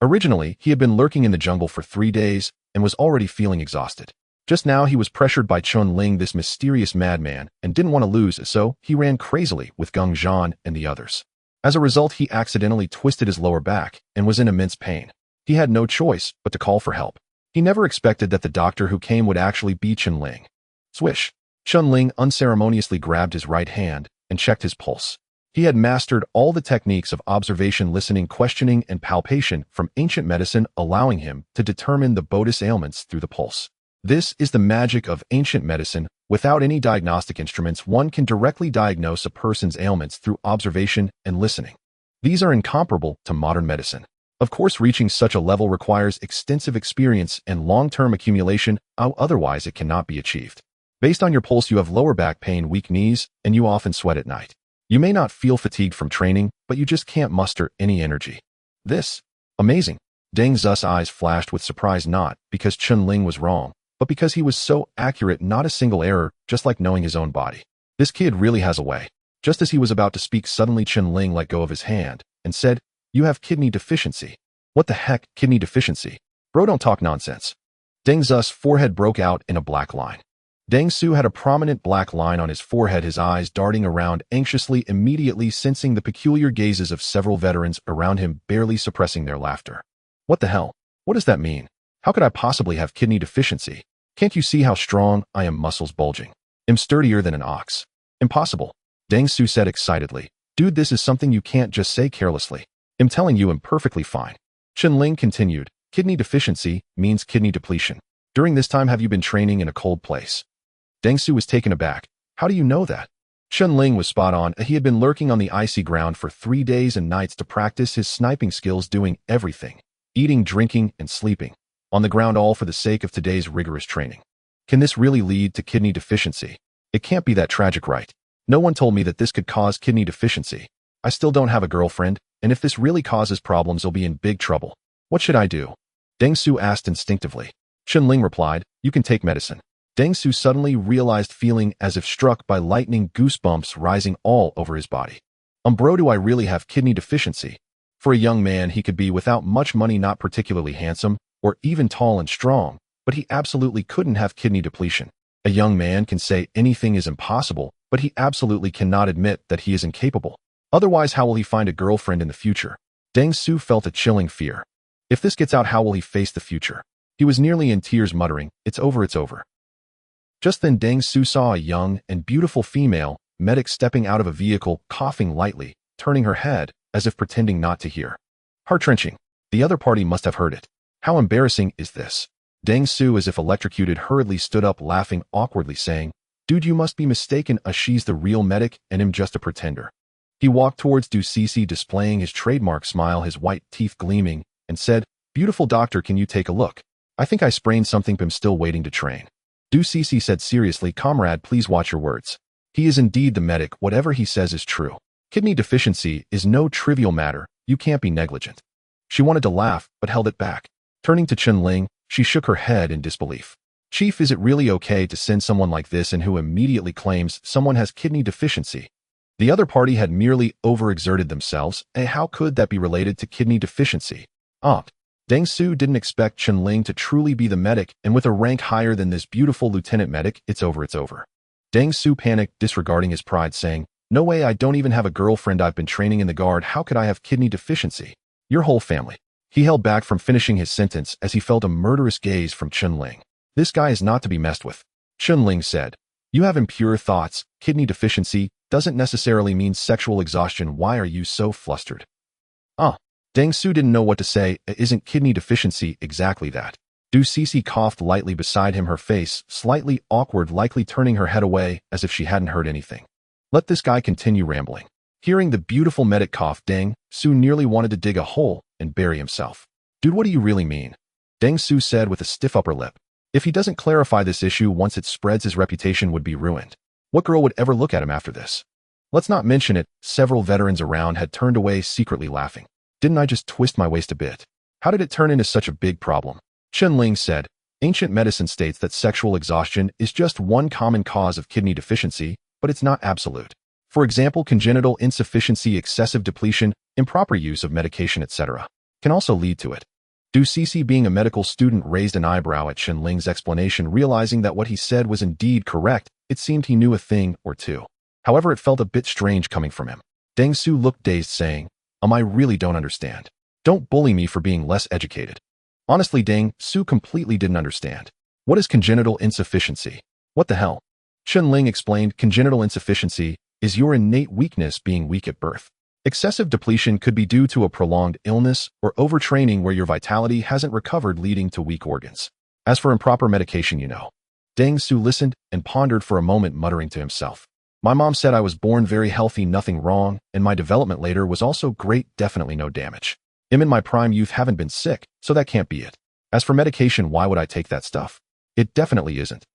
Originally, he had been lurking in the jungle for 3 days and was already feeling exhausted. Just now, he was pressured by Chen Ling, this mysterious madman, and didn't want to lose, so he ran crazily with Geng Zhan and the others. As a result, he accidentally twisted his lower back and was in immense pain. He had no choice but to call for help. He never expected that the doctor who came would actually be Chen Ling. Swish! Chen Ling unceremoniously grabbed his right hand and checked his pulse. He had mastered all the techniques of observation, listening, questioning, and palpation from ancient medicine, allowing him to determine the body's ailments through the pulse. This is the magic of ancient medicine. Without any diagnostic instruments, one can directly diagnose a person's ailments through observation and listening. These are incomparable to modern medicine. Of course, reaching such a level requires extensive experience and long-term accumulation, otherwise it cannot be achieved. Based on your pulse, you have lower back pain, weak knees, and you often sweat at night. You may not feel fatigued from training, but you just can't muster any energy. This? Amazing. Deng Zu's eyes flashed with surprise, not because Chen Ling was wrong, but because he was so accurate, not a single error, just like knowing his own body. This kid really has a way. Just as he was about to speak, suddenly Chen Ling let go of his hand and said, "You have kidney deficiency." What the heck, kidney deficiency? Bro, don't talk nonsense. Deng Zu's forehead broke out in a black line. Deng Su had a prominent black line on his forehead, his eyes darting around anxiously, immediately sensing the peculiar gazes of several veterans around him, barely suppressing their laughter. What the hell? What does that mean? How could I possibly have kidney deficiency? Can't you see how strong I am, muscles bulging? I'm sturdier than an ox. Impossible. Deng Su said excitedly. Dude, this is something you can't just say carelessly. I'm telling you, I'm perfectly fine. Chen Ling continued. Kidney deficiency means kidney depletion. During this time, have you been training in a cold place? Deng Su was taken aback. How do you know that? Chen Ling was spot on. He had been lurking on the icy ground for 3 days and nights to practice his sniping skills, doing everything. Eating, drinking, and sleeping. On the ground, all for the sake of today's rigorous training. Can this really lead to kidney deficiency? It can't be that tragic, right? No one told me that this could cause kidney deficiency. I still don't have a girlfriend, and if this really causes problems, I'll be in big trouble. What should I do? Deng Su asked instinctively. Chen Ling replied, you can take medicine. Deng Su suddenly realized, feeling as if struck by lightning, goosebumps rising all over his body. Bro, do I really have kidney deficiency? For a young man, he could be without much money, not particularly handsome, or even tall and strong, but he absolutely couldn't have kidney depletion. A young man can say anything is impossible, but he absolutely cannot admit that he is incapable. Otherwise, how will he find a girlfriend in the future? Deng Su felt a chilling fear. If this gets out, how will he face the future? He was nearly in tears, muttering, it's over, it's over. Just then, Deng Su saw a young and beautiful female medic stepping out of a vehicle, coughing lightly, turning her head as if pretending not to hear. Heart-wrenching. The other party must have heard it. How embarrassing is this? Deng Su, as if electrocuted, hurriedly stood up, laughing awkwardly, saying, dude, you must be mistaken. She's the real medic and I'm just a pretender. He walked towards Du Cece, displaying his trademark smile, his white teeth gleaming, and said, beautiful doctor, can you take a look? I think I sprained something, but I'm still waiting to train. Du Cece said seriously, comrade, please watch your words. He is indeed the medic. Whatever he says is true. Kidney deficiency is no trivial matter. You can't be negligent. She wanted to laugh, but held it back. Turning to Chen Ling, she shook her head in disbelief. Chief, is it really okay to send someone like this in who immediately claims someone has kidney deficiency? The other party had merely overexerted themselves, and how could that be related to kidney deficiency? Deng Su didn't expect Chen Ling to truly be the medic, and with a rank higher than this beautiful lieutenant medic, it's over, it's over. Deng Su panicked, disregarding his pride, saying, no way, I don't even have a girlfriend. I've been training in the guard. How could I have kidney deficiency? Your whole family. He held back from finishing his sentence as he felt a murderous gaze from Chen Ling. This guy is not to be messed with. Chen Ling said, you have impure thoughts. Kidney deficiency doesn't necessarily mean sexual exhaustion. Why are you so flustered? Deng Su didn't know what to say. Isn't kidney deficiency exactly that? Du Cece coughed lightly beside him, her face slightly awkward, likely turning her head away as if she hadn't heard anything. Let this guy continue rambling. Hearing the beautiful medic cough, Deng Su nearly wanted to dig a hole and bury himself. Dude, what do you really mean? Deng Su said with a stiff upper lip. If he doesn't clarify this issue once it spreads, his reputation would be ruined. What girl would ever look at him after this? Let's not mention it. Several veterans around had turned away, secretly laughing. Didn't I just twist my waist a bit? How did it turn into such a big problem? Chen Ling said, ancient medicine states that sexual exhaustion is just one common cause of kidney deficiency, but it's not absolute. For example, congenital insufficiency, excessive depletion, improper use of medication, etc. can also lead to it. Du Cece, being a medical student, raised an eyebrow at Chen Ling's explanation, realizing that what he said was indeed correct. It seemed he knew a thing or two. However, it felt a bit strange coming from him. Deng Su looked dazed, saying, I really don't understand. Don't bully me for being less educated. Honestly, Deng Su completely didn't understand. What is congenital insufficiency? What the hell? Chen Ling explained, congenital insufficiency is your innate weakness, being weak at birth. Excessive depletion could be due to a prolonged illness or overtraining where your vitality hasn't recovered, leading to weak organs. As for improper medication, Deng Su listened and pondered for a moment, muttering to himself. My mom said I was born very healthy, nothing wrong, and my development later was also great, definitely no damage. In my prime youth haven't been sick, so that can't be it. As for medication, why would I take that stuff? It definitely isn't.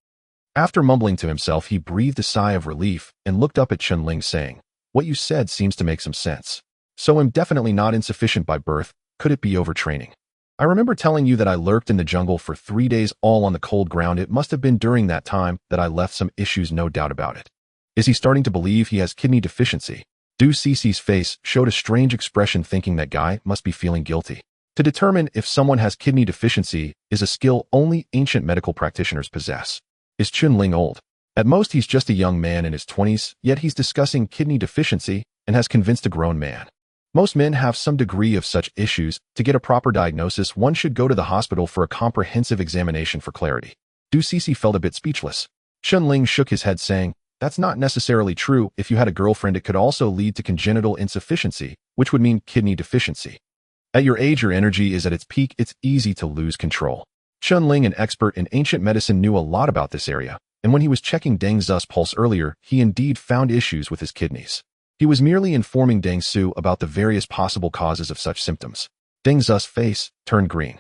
After mumbling to himself, he breathed a sigh of relief and looked up at Chen Ling, saying, what you said seems to make some sense. So I'm definitely not insufficient by birth. Could it be overtraining? I remember telling you that I lurked in the jungle for 3 days all on the cold ground. It must have been during that time that I left some issues, no doubt about it. Is he starting to believe he has kidney deficiency? Du Cece's face showed a strange expression, thinking that guy must be feeling guilty. To determine if someone has kidney deficiency is a skill only ancient medical practitioners possess. Is Chen Ling old? At most, he's just a young man in his 20s, yet he's discussing kidney deficiency and has convinced a grown man. Most men have some degree of such issues. To get a proper diagnosis, one should go to the hospital for a comprehensive examination for clarity. Du Cece felt a bit speechless. Chen Ling shook his head, saying, that's not necessarily true. If you had a girlfriend, it could also lead to congenital insufficiency, which would mean kidney deficiency. At your age, your energy is at its peak. It's easy to lose control. Chen Ling, an expert in ancient medicine, knew a lot about this area. And when he was checking Deng Zu's pulse earlier, he indeed found issues with his kidneys. He was merely informing Deng Su about the various possible causes of such symptoms. Deng Zu's face turned green.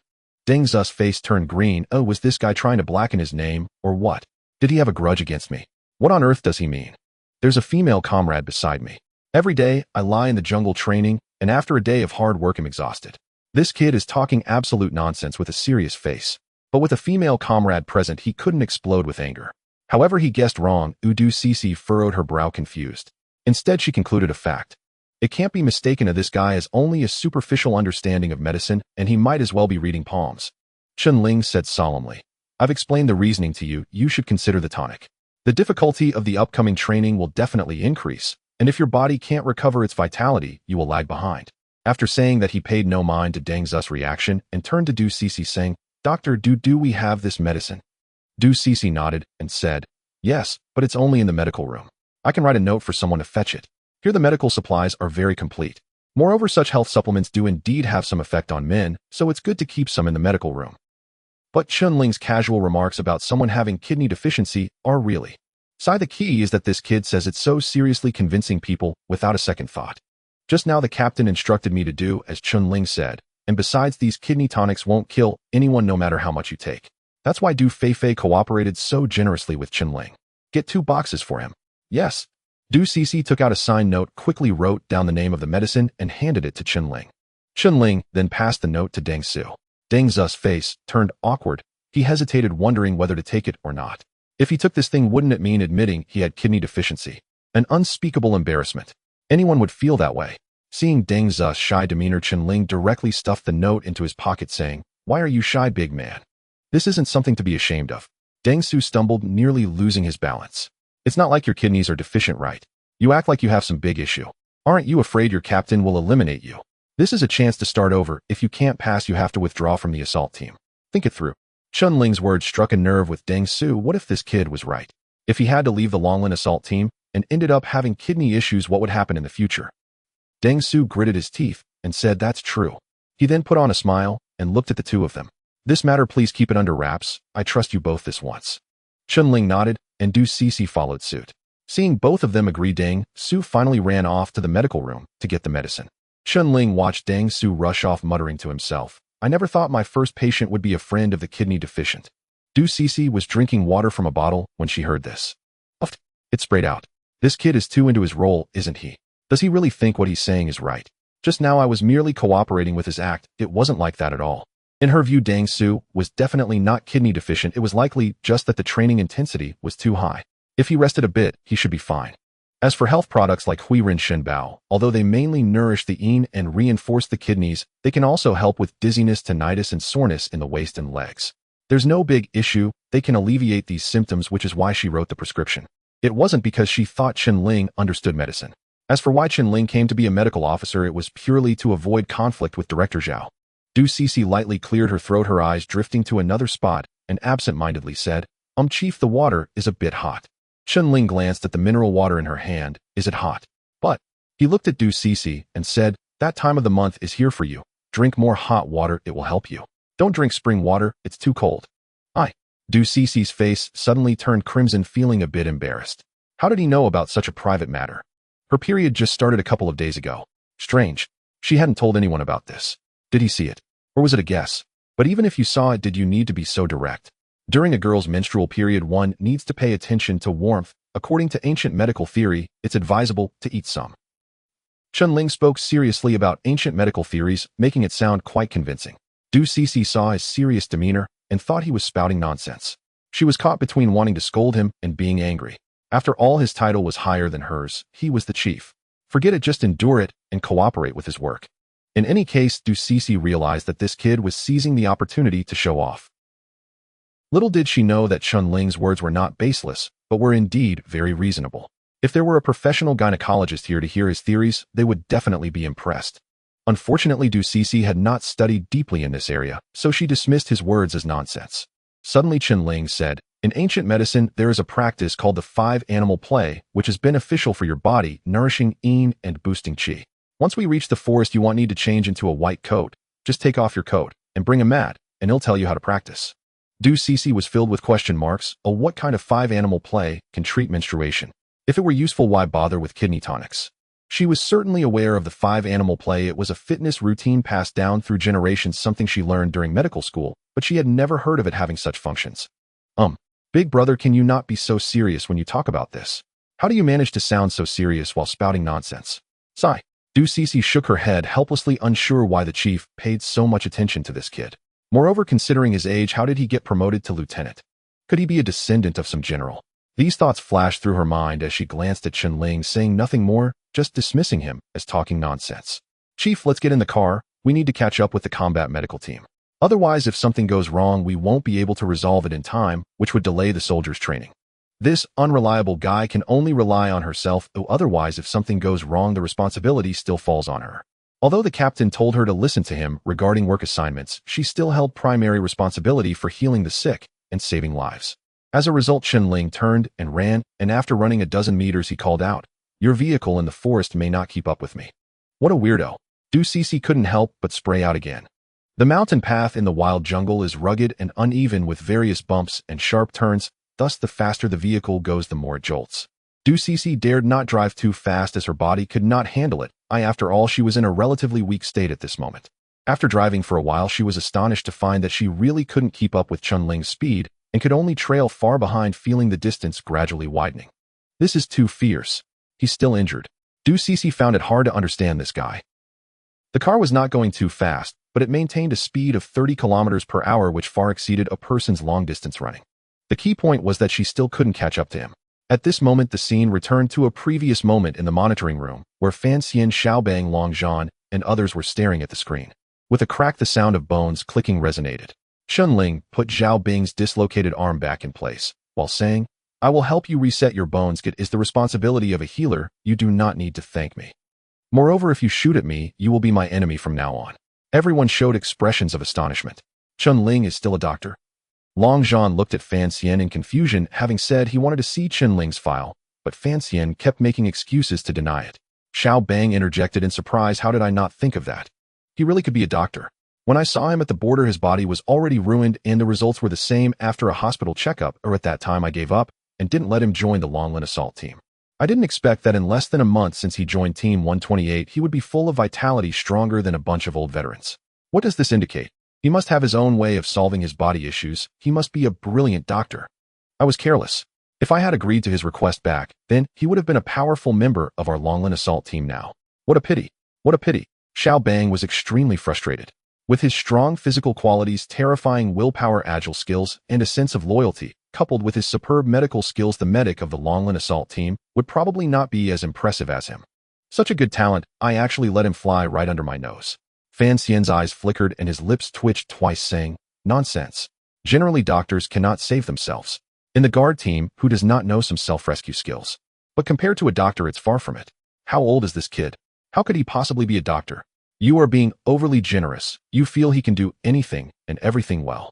Oh, was this guy trying to blacken his name, or what? Did he have a grudge against me? What on earth does he mean? There's a female comrade beside me. Every day, I lie in the jungle training, and after a day of hard work, I'm exhausted. This kid is talking absolute nonsense with a serious face. But with a female comrade present, he couldn't explode with anger. However, he guessed wrong. Du Cece furrowed her brow, confused. Instead, she concluded a fact. It can't be mistaken of this guy as only a superficial understanding of medicine, and he might as well be reading palms. Chen Ling said solemnly, I've explained the reasoning to you. You should consider the tonic. The difficulty of the upcoming training will definitely increase, and if your body can't recover its vitality, you will lag behind. After saying that, he paid no mind to Deng Zu's reaction and turned to Du Cece, saying, Doctor, do we have this medicine? Du Cece nodded and said, yes, but it's only in the medical room. I can write a note for someone to fetch it. Here the medical supplies are very complete. Moreover, such health supplements do indeed have some effect on men, so it's good to keep some in the medical room. But Chen Ling's casual remarks about someone having kidney deficiency are really. The key is that this kid says it so seriously, convincing people without a second thought. Just now the captain instructed me to do as Chen Ling said, and besides, these kidney tonics won't kill anyone no matter how much you take. That's why Du Feifei cooperated so generously with Chen Ling. Get 2 boxes for him. Yes. Du Cece took out a signed note, quickly wrote down the name of the medicine, and handed it to Chen Ling. Chen Ling then passed the note to Deng Su. Deng Zu's face turned awkward. He hesitated, wondering whether to take it or not. If he took this thing, wouldn't it mean admitting he had kidney deficiency? An unspeakable embarrassment. Anyone would feel that way. Seeing Deng Zu's shy demeanor, Chen Ling directly stuffed the note into his pocket, saying, why are you shy, big man? This isn't something to be ashamed of. Deng Su stumbled, nearly losing his balance. It's not like your kidneys are deficient, right? You act like you have some big issue. Aren't you afraid your captain will eliminate you? This is a chance to start over. If you can't pass, you have to withdraw from the assault team. Think it through. Chen Ling's words struck a nerve with Deng Su. What if this kid was right? If he had to leave the Longlan assault team and ended up having kidney issues, what would happen in the future? Deng Su gritted his teeth and said, "That's true." He then put on a smile and looked at the two of them. "This matter, please keep it under wraps. I trust you both this once." Chen Ling nodded, and Du Cece followed suit. Seeing both of them agree, Deng Su finally ran off to the medical room to get the medicine. Chen Ling watched Deng Su rush off, muttering to himself, "I never thought my first patient would be a friend of the kidney deficient." Du Cece was drinking water from a bottle when she heard this. It sprayed out. This kid is too into his role, isn't he? Does he really think what he's saying is right? Just now I was merely cooperating with his act. It wasn't like that at all. In her view, Deng Su was definitely not kidney deficient. It was likely just that the training intensity was too high. If he rested a bit, he should be fine. As for health products like Huiren Shenbao, although they mainly nourish the yin and reinforce the kidneys, they can also help with dizziness, tinnitus, and soreness in the waist and legs. There's no big issue. They can alleviate these symptoms, which is why she wrote the prescription. It wasn't because she thought Chen Ling understood medicine. As for why Chen Ling came to be a medical officer, it was purely to avoid conflict with Director Zhao. Du Cece lightly cleared her throat, her eyes drifting to another spot, and absent-mindedly said, Chief, the water is a bit hot." Chen Ling glanced at the mineral water in her hand. "Is it hot?" But he looked at Du Cece and said, "That time of the month is here for you. Drink more hot water, it will help you. Don't drink spring water, it's too cold." Du Cece's face suddenly turned crimson, feeling a bit embarrassed. How did he know about such a private matter? Her period just started a couple of days ago. Strange. She hadn't told anyone about this. Did he see it? Or was it a guess? But even if you saw it, did you need to be so direct? During a girl's menstrual period, one needs to pay attention to warmth. According to ancient medical theory, it's advisable to eat some. Chen Ling spoke seriously about ancient medical theories, making it sound quite convincing. Du Cece saw his serious demeanor and thought he was spouting nonsense. She was caught between wanting to scold him and being angry. After all, his title was higher than hers. He was the chief. Forget it, just endure it and cooperate with his work. In any case, Du Cece realized that this kid was seizing the opportunity to show off. Little did she know that Chen Ling's words were not baseless, but were indeed very reasonable. If there were a professional gynecologist here to hear his theories, they would definitely be impressed. Unfortunately, Du Cece had not studied deeply in this area, so she dismissed his words as nonsense. Suddenly Chen Ling said, "In ancient medicine, there is a practice called the 5-animal play, which is beneficial for your body, nourishing yin and boosting qi. Once we reach the forest, you won't need to change into a white coat. Just take off your coat and bring a mat, and he'll tell you how to practice." Du Cece was filled with question marks. What kind of 5-animal play can treat menstruation? If it were useful, why bother with kidney tonics? She was certainly aware of the 5-animal play. It was a fitness routine passed down through generations, something she learned during medical school, but she had never heard of it having such functions. Big brother, can you not be so serious when you talk about this? How do you manage to sound so serious while spouting nonsense? Sigh. Du Cece shook her head, helplessly unsure why the chief paid so much attention to this kid. Moreover, considering his age, how did he get promoted to lieutenant? Could he be a descendant of some general? These thoughts flashed through her mind as she glanced at Chen Ling, saying nothing more, just dismissing him as talking nonsense. "Chief, let's get in the car. We need to catch up with the combat medical team. Otherwise, if something goes wrong, we won't be able to resolve it in time, which would delay the soldiers' training. This unreliable guy can only rely on herself, though otherwise, if something goes wrong, the responsibility still falls on her." Although the captain told her to listen to him regarding work assignments, she still held primary responsibility for healing the sick and saving lives. As a result, Chen Ling turned and ran, and after running a dozen meters, he called out, "Your vehicle in the forest may not keep up with me." What a weirdo. Du Cece couldn't help but spray out again. The mountain path in the wild jungle is rugged and uneven with various bumps and sharp turns, thus the faster the vehicle goes, the more it jolts. Du Cece dared not drive too fast as her body could not handle it. After all, she was in a relatively weak state at this moment. After driving for a while, she was astonished to find that she really couldn't keep up with Chen Ling's speed and could only trail far behind, feeling the distance gradually widening. This is too fierce. He's still injured. Du Cece found it hard to understand this guy. The car was not going too fast, but it maintained a speed of 30 kilometers per hour, which far exceeded a person's long-distance running. The key point was that she still couldn't catch up to him. At this moment, the scene returned to a previous moment in the monitoring room, where Fan Xian, Xiaobang, Long Zhan, and others were staring at the screen. With a crack, the sound of bones clicking resonated. Chen Ling put Zhao Bing's dislocated arm back in place, while saying, "I will help you reset your bones. It is the responsibility of a healer. You do not need to thank me." Moreover, if you shoot at me, you will be my enemy from now on. Everyone showed expressions of astonishment. Chen Ling is still a doctor? Long Zhan looked at Fan Xian in confusion, having said he wanted to see Chen Ling's file, but Fan Xian kept making excuses to deny it. Xiao Bang interjected in surprise. How did I not think of that? He really could be a doctor. When I saw him at the border, his body was already ruined and the results were the same after a hospital checkup, or at that time I gave up and didn't let him join the Longlin assault team. I didn't expect that in less than a month since he joined Team 128 he would be full of vitality, stronger than a bunch of old veterans. What does this indicate? He must have his own way of solving his body issues. He must be a brilliant doctor. I was careless. If I had agreed to his request back, then he would have been a powerful member of our Longlin assault team now. What a pity. What a pity. Xiao Bang was extremely frustrated. With his strong physical qualities, terrifying willpower, agile skills, and a sense of loyalty, coupled with his superb medical skills, the medic of the Longlin assault team would probably not be as impressive as him. Such a good talent, I actually let him fly right under my nose. Fan Xian's eyes flickered and his lips twitched twice, saying, nonsense. Generally, doctors cannot save themselves. In the guard team, who does not know some self-rescue skills? But compared to a doctor, it's far from it. How old is this kid? How could he possibly be a doctor? You are being overly generous. You feel he can do anything and everything well.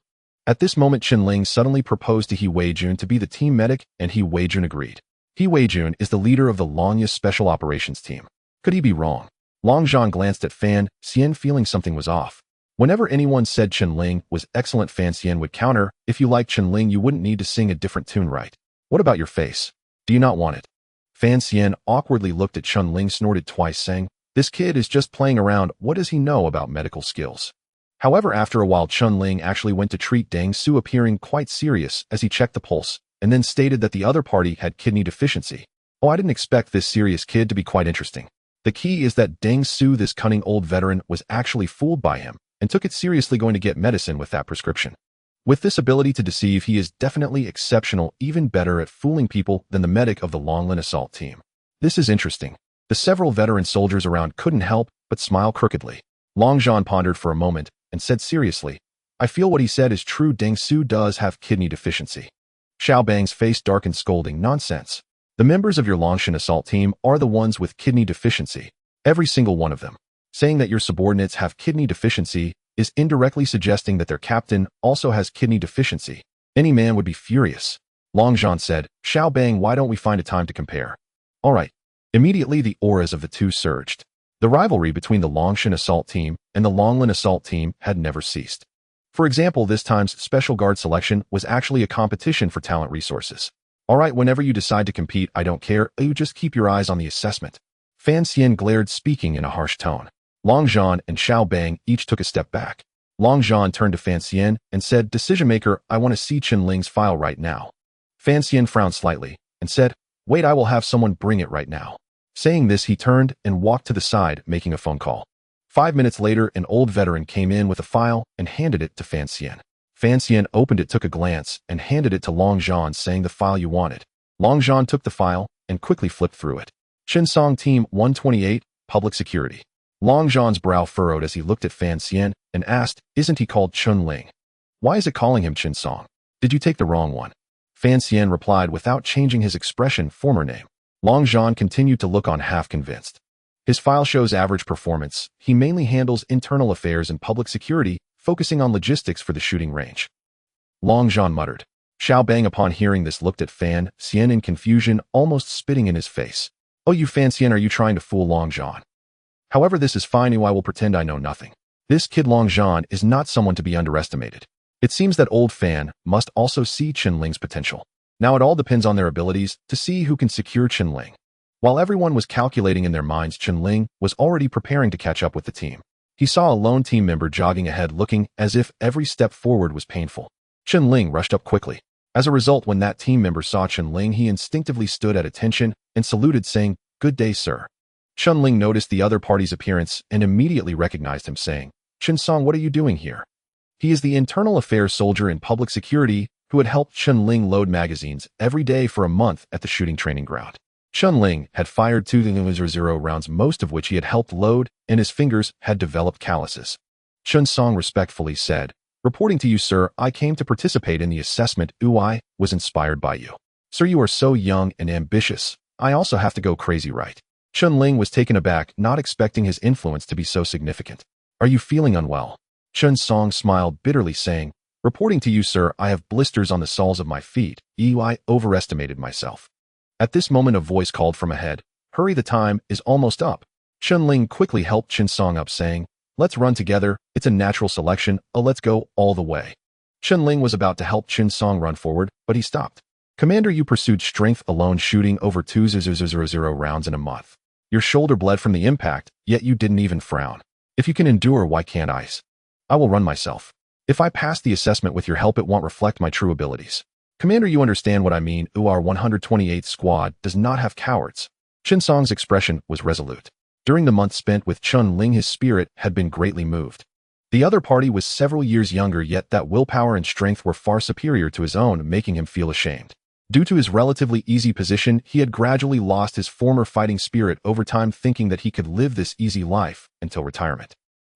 At this moment, Chen Ling suddenly proposed to He Weijun to be the team medic, and He Weijun agreed. He Weijun is the leader of the Longya's special operations team. Could he be wrong? Long Zhan glanced at Fan Xian, feeling something was off. Whenever anyone said Chen Ling was excellent, Fan Xian would counter, if you like Chen Ling, you wouldn't need to sing a different tune, right? What about your face? Do you not want it? Fan Xian awkwardly looked at Chen Ling, snorted twice, saying, this kid is just playing around. What does he know about medical skills? However, after a while, Chen Ling actually went to treat Deng Su, appearing quite serious as he checked the pulse, and then stated that the other party had kidney deficiency. Oh, I didn't expect this serious kid to be quite interesting. The key is that Deng Su, this cunning old veteran, was actually fooled by him and took it seriously, going to get medicine with that prescription. With this ability to deceive, he is definitely exceptional, even better at fooling people than the medic of the Longlin assault team. This is interesting. The several veteran soldiers around couldn't help but smile crookedly. Long Zhan pondered for a moment and said seriously, I feel what he said is true. Deng Su does have kidney deficiency. Xiao Bang's face darkened, scolding, nonsense. The members of your Longshan assault team are the ones with kidney deficiency. Every single one of them. Saying that your subordinates have kidney deficiency is indirectly suggesting that their captain also has kidney deficiency. Any man would be furious. Long Zhan said, Xiao Bang, why don't we find a time to compare? All right. Immediately the auras of the two surged. The rivalry between the Longshan assault team and the Longlin assault team had never ceased. For example, this time's special guard selection was actually a competition for talent resources. All right, whenever you decide to compete, I don't care, you just keep your eyes on the assessment. Fan Xian glared, speaking in a harsh tone. Long Zhan and Xiao Bang each took a step back. Long Zhan turned to Fan Xian and said, Decision maker, I want to see Chen Ling's file right now. Fan Xian frowned slightly and said, Wait, I will have someone bring it right now. Saying this, he turned and walked to the side, making a phone call. 5 minutes later, an old veteran came in with a file and handed it to Fan Xian. Fan Xian opened it, took a glance, and handed it to Long Zhan, saying, the file you wanted. Long Zhan took the file and quickly flipped through it. Chinsong Team 128, Public Security. Long Zhan's brow furrowed as he looked at Fan Xian and asked, Isn't he called Chen Ling? Why is it calling him Chinsong? Did you take the wrong one? Fan Xian replied without changing his expression, former name. Long Zhan continued to look on, half convinced. His file shows average performance. He mainly handles internal affairs and public security, focusing on logistics for the shooting range. Long Zhan muttered. Xiao Bang, upon hearing this, looked at Fan Xian in confusion, almost spitting in his face. Oh, you Fan Xian, are you trying to fool Long Zhan? However, this is fine. I will pretend I know nothing. This kid Long Zhan is not someone to be underestimated. It seems that old Fan must also see Chen Ling's potential. Now it all depends on their abilities to see who can secure Chen Ling. While everyone was calculating in their minds, Chen Ling was already preparing to catch up with the team. He saw a lone team member jogging ahead, looking as if every step forward was painful. Chen Ling rushed up quickly. As a result, when that team member saw Chen Ling, he instinctively stood at attention and saluted, saying, Good day, sir. Chen Ling noticed the other party's appearance and immediately recognized him, saying, Chinsong, what are you doing here? He is the internal affairs soldier in public security who had helped Chen Ling load magazines every day for a month at the shooting training ground. Chen Ling had fired 200 rounds, most of which he had helped load, and his fingers had developed calluses. Chen Song respectfully said, Reporting to you, sir, I came to participate in the assessment. I was inspired by you. Sir, you are so young and ambitious. I also have to go crazy, right? Chen Ling was taken aback, not expecting his influence to be so significant. Are you feeling unwell? Chen Song smiled bitterly, saying, reporting to you, sir, I have blisters on the soles of my feet. I overestimated myself. At this moment a voice called from ahead, hurry, the time is almost up. Chen Ling quickly helped Chen Song up, saying, let's run together, it's a natural selection, let's go all the way. Chen Ling was about to help Chen Song run forward, but he stopped. Commander, you pursued strength alone, shooting over 2,000 rounds in a month. Your shoulder bled from the impact, yet you didn't even frown. If you can endure, why can't I? I will run myself. If I pass the assessment with your help, it won't reflect my true abilities. Commander, you understand what I mean. Our 128th squad does not have cowards. Chen Song's expression was resolute. During the month spent with Chen Ling, his spirit had been greatly moved. The other party was several years younger, yet that willpower and strength were far superior to his own, making him feel ashamed. Due to his relatively easy position, he had gradually lost his former fighting spirit over time, thinking that he could live this easy life until retirement.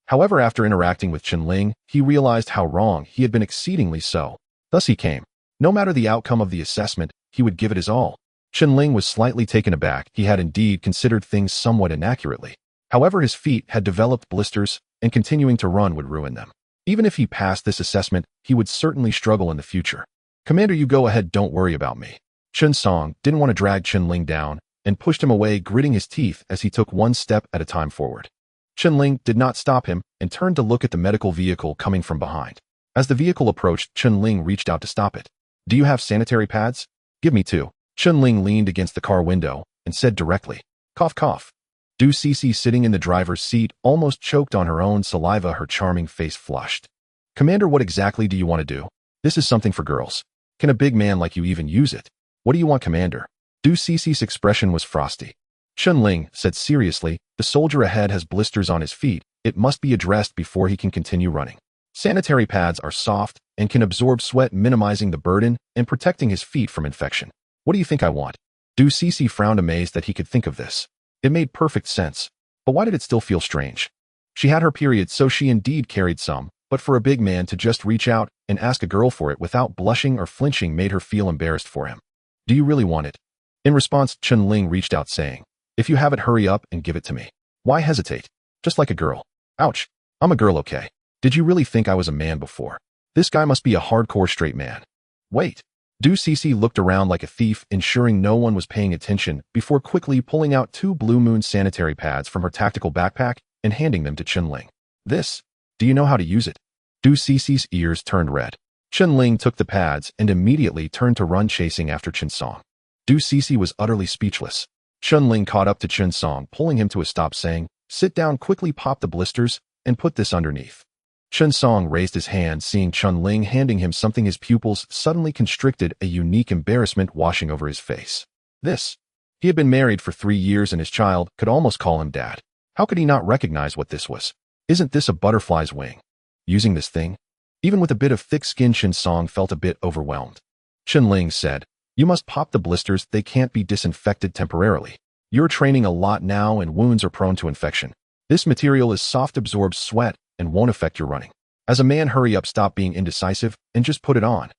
However, after interacting with Chen Ling, he realized how wrong he had been, exceedingly so. Thus he came. No matter the outcome of the assessment, he would give it his all. Chen Ling was slightly taken aback. He had indeed considered things somewhat inaccurately. However, his feet had developed blisters, and continuing to run would ruin them. Even if he passed this assessment, he would certainly struggle in the future. Commander, you go ahead, don't worry about me. Chen Song didn't want to drag Chen Ling down, and pushed him away, gritting his teeth as he took one step at a time forward. Chen Ling did not stop him, and turned to look at the medical vehicle coming from behind. As the vehicle approached, Chen Ling reached out to stop it. Do you have sanitary pads? Give me 2. Chen Ling leaned against the car window, and said directly, cough cough. Du Cece, sitting in the driver's seat, almost choked on her own saliva, her charming face flushed. Commander, what exactly do you want to do? This is something for girls. Can a big man like you even use it? What do you want, Commander? Du Cece's expression was frosty. Chen Ling said seriously, the soldier ahead has blisters on his feet. It must be addressed before he can continue running. Sanitary pads are soft and can absorb sweat, minimizing the burden and protecting his feet from infection. What do you think I want? Du Cece frowned, amazed that he could think of this. It made perfect sense. But why did it still feel strange? She had her period, so she indeed carried some, but for a big man to just reach out and ask a girl for it without blushing or flinching made her feel embarrassed for him. Do you really want it? In response, Chen Ling reached out, saying, if you have it, hurry up and give it to me. Why hesitate? Just like a girl. Ouch. I'm a girl, okay? Did you really think I was a man before? This guy must be a hardcore straight man. Wait. Du Cece looked around like a thief, ensuring no one was paying attention, before quickly pulling out 2 Blue Moon sanitary pads from her tactical backpack and handing them to Chen Ling. This? Do you know how to use it? Du Cece's ears turned red. Chen Ling took the pads and immediately turned to run, chasing after Chen Song. Du Cece was utterly speechless. Chen Ling caught up to Chen Song, pulling him to a stop, saying, sit down, quickly pop the blisters and put this underneath. Chen Song raised his hand, seeing Chen Ling handing him something. His pupils suddenly constricted, a unique embarrassment washing over his face. This. He had been married for 3 years and his child could almost call him dad. How could he not recognize what this was? Isn't this a butterfly's wing? Using this thing? Even with a bit of thick skin, Chen Song felt a bit overwhelmed. Chen Ling said, you must pop the blisters, they can't be disinfected temporarily. You're training a lot now and wounds are prone to infection. This material is soft, absorbs sweat, and won't affect your running. As a man, hurry up, stop being indecisive, and just put it on.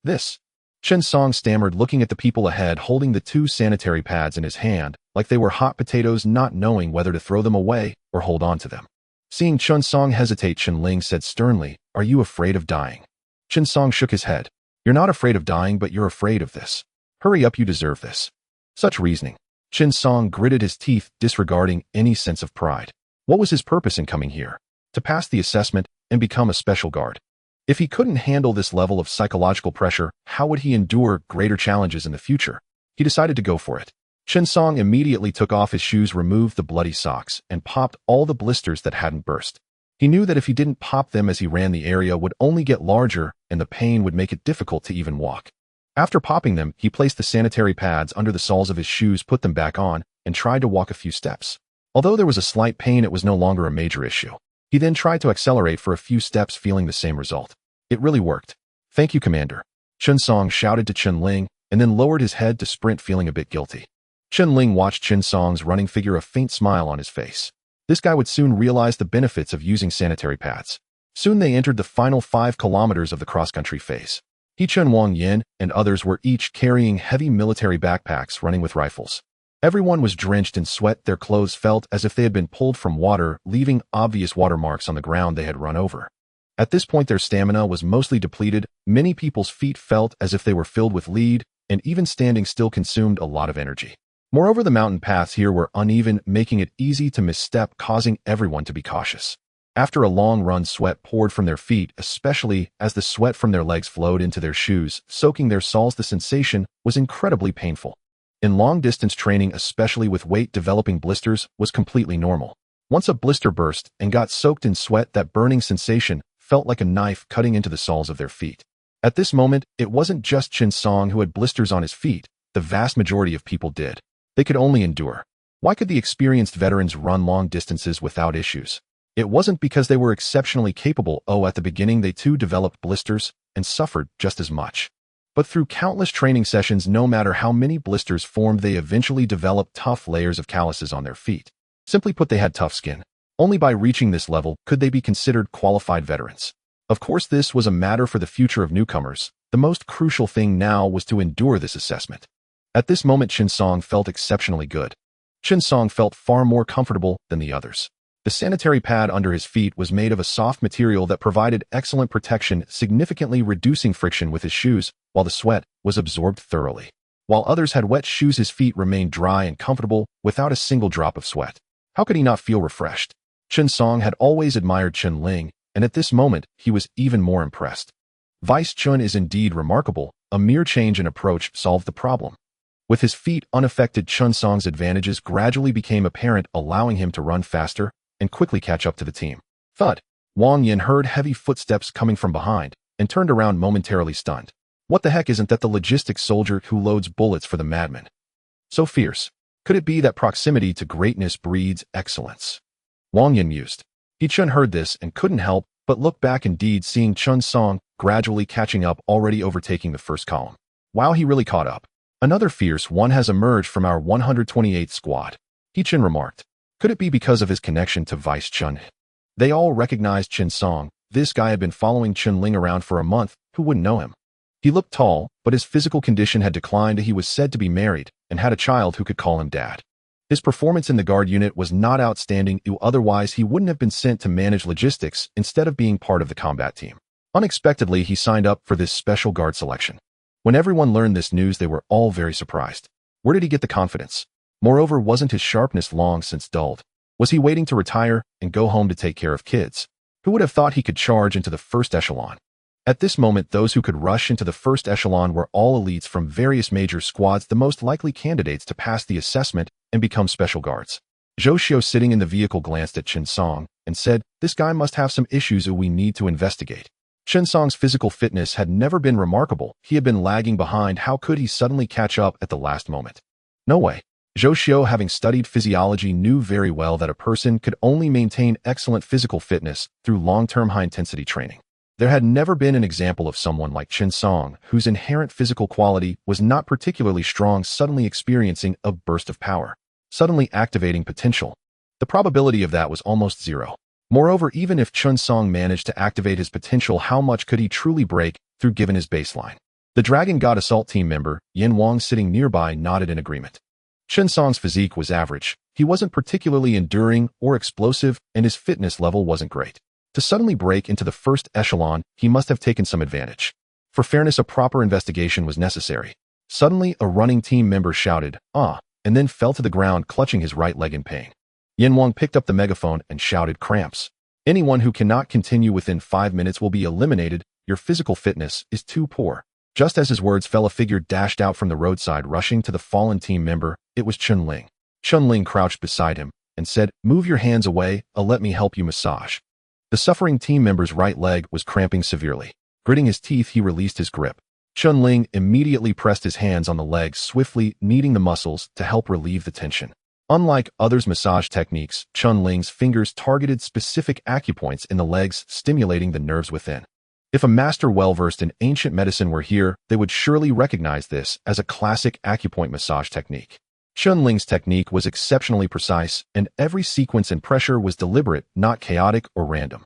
This. Chen Song stammered, looking at the people ahead, holding the 2 sanitary pads in his hand, like they were hot potatoes, not knowing whether to throw them away or hold on to them. Seeing Chen Song hesitate, Chen Ling said sternly, are you afraid of dying? Chen Song shook his head. You're not afraid of dying, but you're afraid of this. Hurry up, you deserve this. Such reasoning. Chen Song gritted his teeth, disregarding any sense of pride. What was his purpose in coming here? To pass the assessment and become a special guard. If he couldn't handle this level of psychological pressure, how would he endure greater challenges in the future? He decided to go for it. Chen Song immediately took off his shoes, removed the bloody socks, and popped all the blisters that hadn't burst. He knew that if he didn't pop them as he ran, the area would only get larger and the pain would make it difficult to even walk. After popping them, he placed the sanitary pads under the soles of his shoes, put them back on, and tried to walk a few steps. Although there was a slight pain, it was no longer a major issue. He then tried to accelerate for a few steps, feeling the same result. It really worked. Thank you, Commander. Chen Song shouted to Chen Ling, and then lowered his head to sprint, feeling a bit guilty. Chen Ling watched Chen Song's running figure, a faint smile on his face. This guy would soon realize the benefits of using sanitary pads. Soon they entered the final 5 kilometers of the cross-country phase. He, Chen Wang Yin, and others were each carrying heavy military backpacks, running with rifles. Everyone was drenched in sweat. Their clothes felt as if they had been pulled from water, leaving obvious watermarks on the ground they had run over. At this point, their stamina was mostly depleted. Many people's feet felt as if they were filled with lead, and even standing still consumed a lot of energy. Moreover, the mountain paths here were uneven, making it easy to misstep, causing everyone to be cautious. After a long run, sweat poured from their feet, especially as the sweat from their legs flowed into their shoes, soaking their soles. The sensation was incredibly painful. In long-distance training, especially with weight, developing blisters was completely normal. Once a blister burst and got soaked in sweat, that burning sensation felt like a knife cutting into the soles of their feet. At this moment, it wasn't just Chen Song who had blisters on his feet. The vast majority of people did. They could only endure. Why could the experienced veterans run long distances without issues? It wasn't because they were exceptionally capable. At the beginning they too developed blisters and suffered just as much. But through countless training sessions, no matter how many blisters formed, they eventually developed tough layers of calluses on their feet. Simply put, they had tough skin. Only by reaching this level could they be considered qualified veterans. Of course, this was a matter for the future of newcomers. The most crucial thing now was to endure this assessment. At this moment, Chen Song felt exceptionally good. Chen Song felt far more comfortable than the others. The sanitary pad under his feet was made of a soft material that provided excellent protection, significantly reducing friction with his shoes, while the sweat was absorbed thoroughly. While others had wet shoes, his feet remained dry and comfortable without a single drop of sweat. How could he not feel refreshed? Chen Song had always admired Chen Ling, and at this moment, he was even more impressed. Vice Chun is indeed remarkable. A mere change in approach solved the problem. With his feet unaffected, Chen Song's advantages gradually became apparent, allowing him to run faster and quickly catch up to the team. Thud! Wang Yin heard heavy footsteps coming from behind and turned around, momentarily stunned. What the heck, isn't that the logistics soldier who loads bullets for the madman? So fierce. Could it be that proximity to greatness breeds excellence? Wang Yin mused. He Chun heard this and couldn't help but look back, indeed seeing Chen Song gradually catching up, already overtaking the first column. Wow, he really caught up. Another fierce one has emerged from our 128th squad, He Chen remarked. Could it be because of his connection to Vice Chun? They all recognized Chen Song. This guy had been following Chen Ling around for a month. Who wouldn't know him? He looked tall, but his physical condition had declined. He was said to be married and had a child who could call him dad. His performance in the guard unit was not outstanding. Otherwise, he wouldn't have been sent to manage logistics instead of being part of the combat team. Unexpectedly, he signed up for this special guard selection. When everyone learned this news, they were all very surprised. Where did he get the confidence? Moreover, wasn't his sharpness long since dulled? Was he waiting to retire and go home to take care of kids? Who would have thought he could charge into the first echelon? At this moment, those who could rush into the first echelon were all elites from various major squads, the most likely candidates to pass the assessment and become special guards. Zhou Xiu, sitting in the vehicle, glanced at Chen Song and said, "This guy must have some issues we need to investigate." Chen Song's physical fitness had never been remarkable. He had been lagging behind. How could he suddenly catch up at the last moment? No way. Zhou Xiu, having studied physiology, knew very well that a person could only maintain excellent physical fitness through long-term high-intensity training. There had never been an example of someone like Chen Song, whose inherent physical quality was not particularly strong, suddenly experiencing a burst of power, suddenly activating potential. The probability of that was almost zero. Moreover, even if Chen Song managed to activate his potential, how much could he truly break through given his baseline? The Dragon God Assault team member, Yin Wang, sitting nearby, nodded in agreement. Chen Song's physique was average. He wasn't particularly enduring or explosive, and his fitness level wasn't great. To suddenly break into the first echelon, he must have taken some advantage. For fairness, a proper investigation was necessary. Suddenly, a running team member shouted, "Ah," and then fell to the ground, clutching his right leg in pain. Yin Wang picked up the megaphone and shouted, "Cramps. Anyone who cannot continue within 5 minutes will be eliminated. Your physical fitness is too poor." Just as his words fell, a figure dashed out from the roadside, rushing to the fallen team member. It was Chen Ling. Chen Ling crouched beside him and said, "Move your hands away, let me help you massage." The suffering team member's right leg was cramping severely. Gritting his teeth, he released his grip. Chen Ling immediately pressed his hands on the leg, swiftly kneading the muscles to help relieve the tension. Unlike others' massage techniques, Chen Ling's fingers targeted specific acupoints in the legs, stimulating the nerves within. If a master well-versed in ancient medicine were here, they would surely recognize this as a classic acupoint massage technique. Chen Ling's technique was exceptionally precise, and every sequence and pressure was deliberate, not chaotic or random.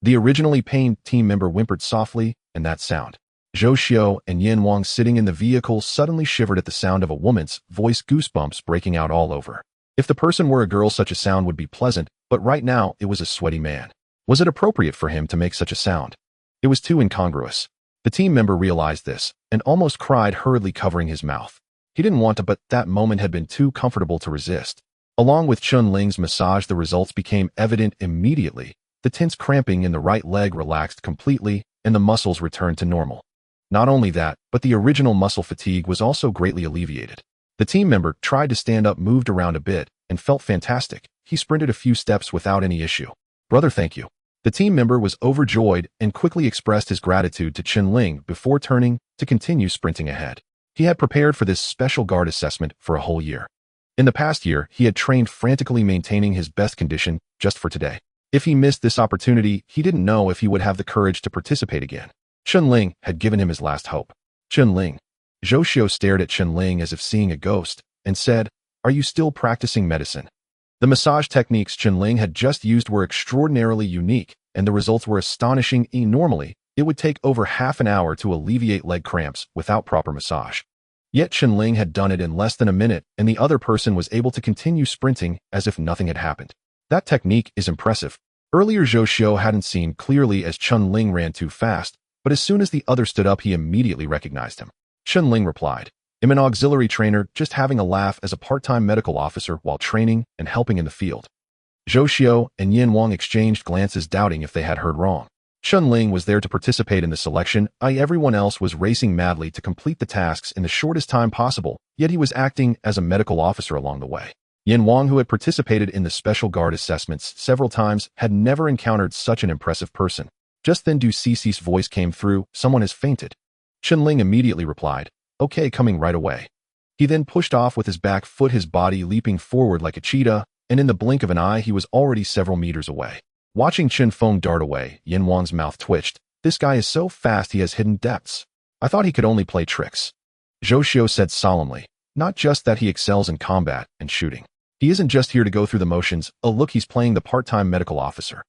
The originally pained team member whimpered softly, and that sound. Zhou Xiao and Yin Wang sitting in the vehicle suddenly shivered at the sound of a woman's voice, goosebumps breaking out all over. If the person were a girl, such a sound would be pleasant, but right now it was a sweaty man. Was it appropriate for him to make such a sound? It was too incongruous. The team member realized this and almost cried, hurriedly covering his mouth. He didn't want to, but that moment had been too comfortable to resist. Along with Chen Ling's massage, the results became evident immediately. The tense cramping in the right leg relaxed completely, and the muscles returned to normal. Not only that, but the original muscle fatigue was also greatly alleviated. The team member tried to stand up, moved around a bit, and felt fantastic. He sprinted a few steps without any issue. "Brother, thank you." The team member was overjoyed and quickly expressed his gratitude to Chen Ling before turning to continue sprinting ahead. He had prepared for this special guard assessment for a whole year. In the past year, he had trained frantically, maintaining his best condition just for today. If he missed this opportunity, he didn't know if he would have the courage to participate again. Chen Ling had given him his last hope. "Chen Ling." Zhou Xiao stared at Chen Ling as if seeing a ghost and said, "Are you still practicing medicine?" The massage techniques Chen Ling had just used were extraordinarily unique, and the results were astonishing. Normally, it would take over half an hour to alleviate leg cramps without proper massage. Yet Chen Ling had done it in less than a minute, and the other person was able to continue sprinting as if nothing had happened. That technique is impressive. Earlier, Zhou Xiao hadn't seen clearly as Chen Ling ran too fast, but as soon as the other stood up, he immediately recognized him. Chen Ling replied, "I'm an auxiliary trainer, just having a laugh as a part-time medical officer while training and helping in the field." Zhou Xiao and Yin Wang exchanged glances, doubting if they had heard wrong. Chen Ling was there to participate in the selection. Everyone else was racing madly to complete the tasks in the shortest time possible, yet he was acting as a medical officer along the way. Yin Wang, who had participated in the special guard assessments several times, had never encountered such an impressive person. Just then Du Cici's voice came through, "Someone has fainted." Chen Ling immediately replied, "Okay, coming right away." He then pushed off with his back foot, his body leaping forward like a cheetah, and in the blink of an eye he was already several meters away. Watching Chen Feng dart away, Yin Wang's mouth twitched. "This guy is so fast, he has hidden depths. I thought he could only play tricks." Zhou Xiao said solemnly, "Not just that, he excels in combat and shooting. He isn't just here to go through the motions. Oh look, he's playing the part-time medical officer."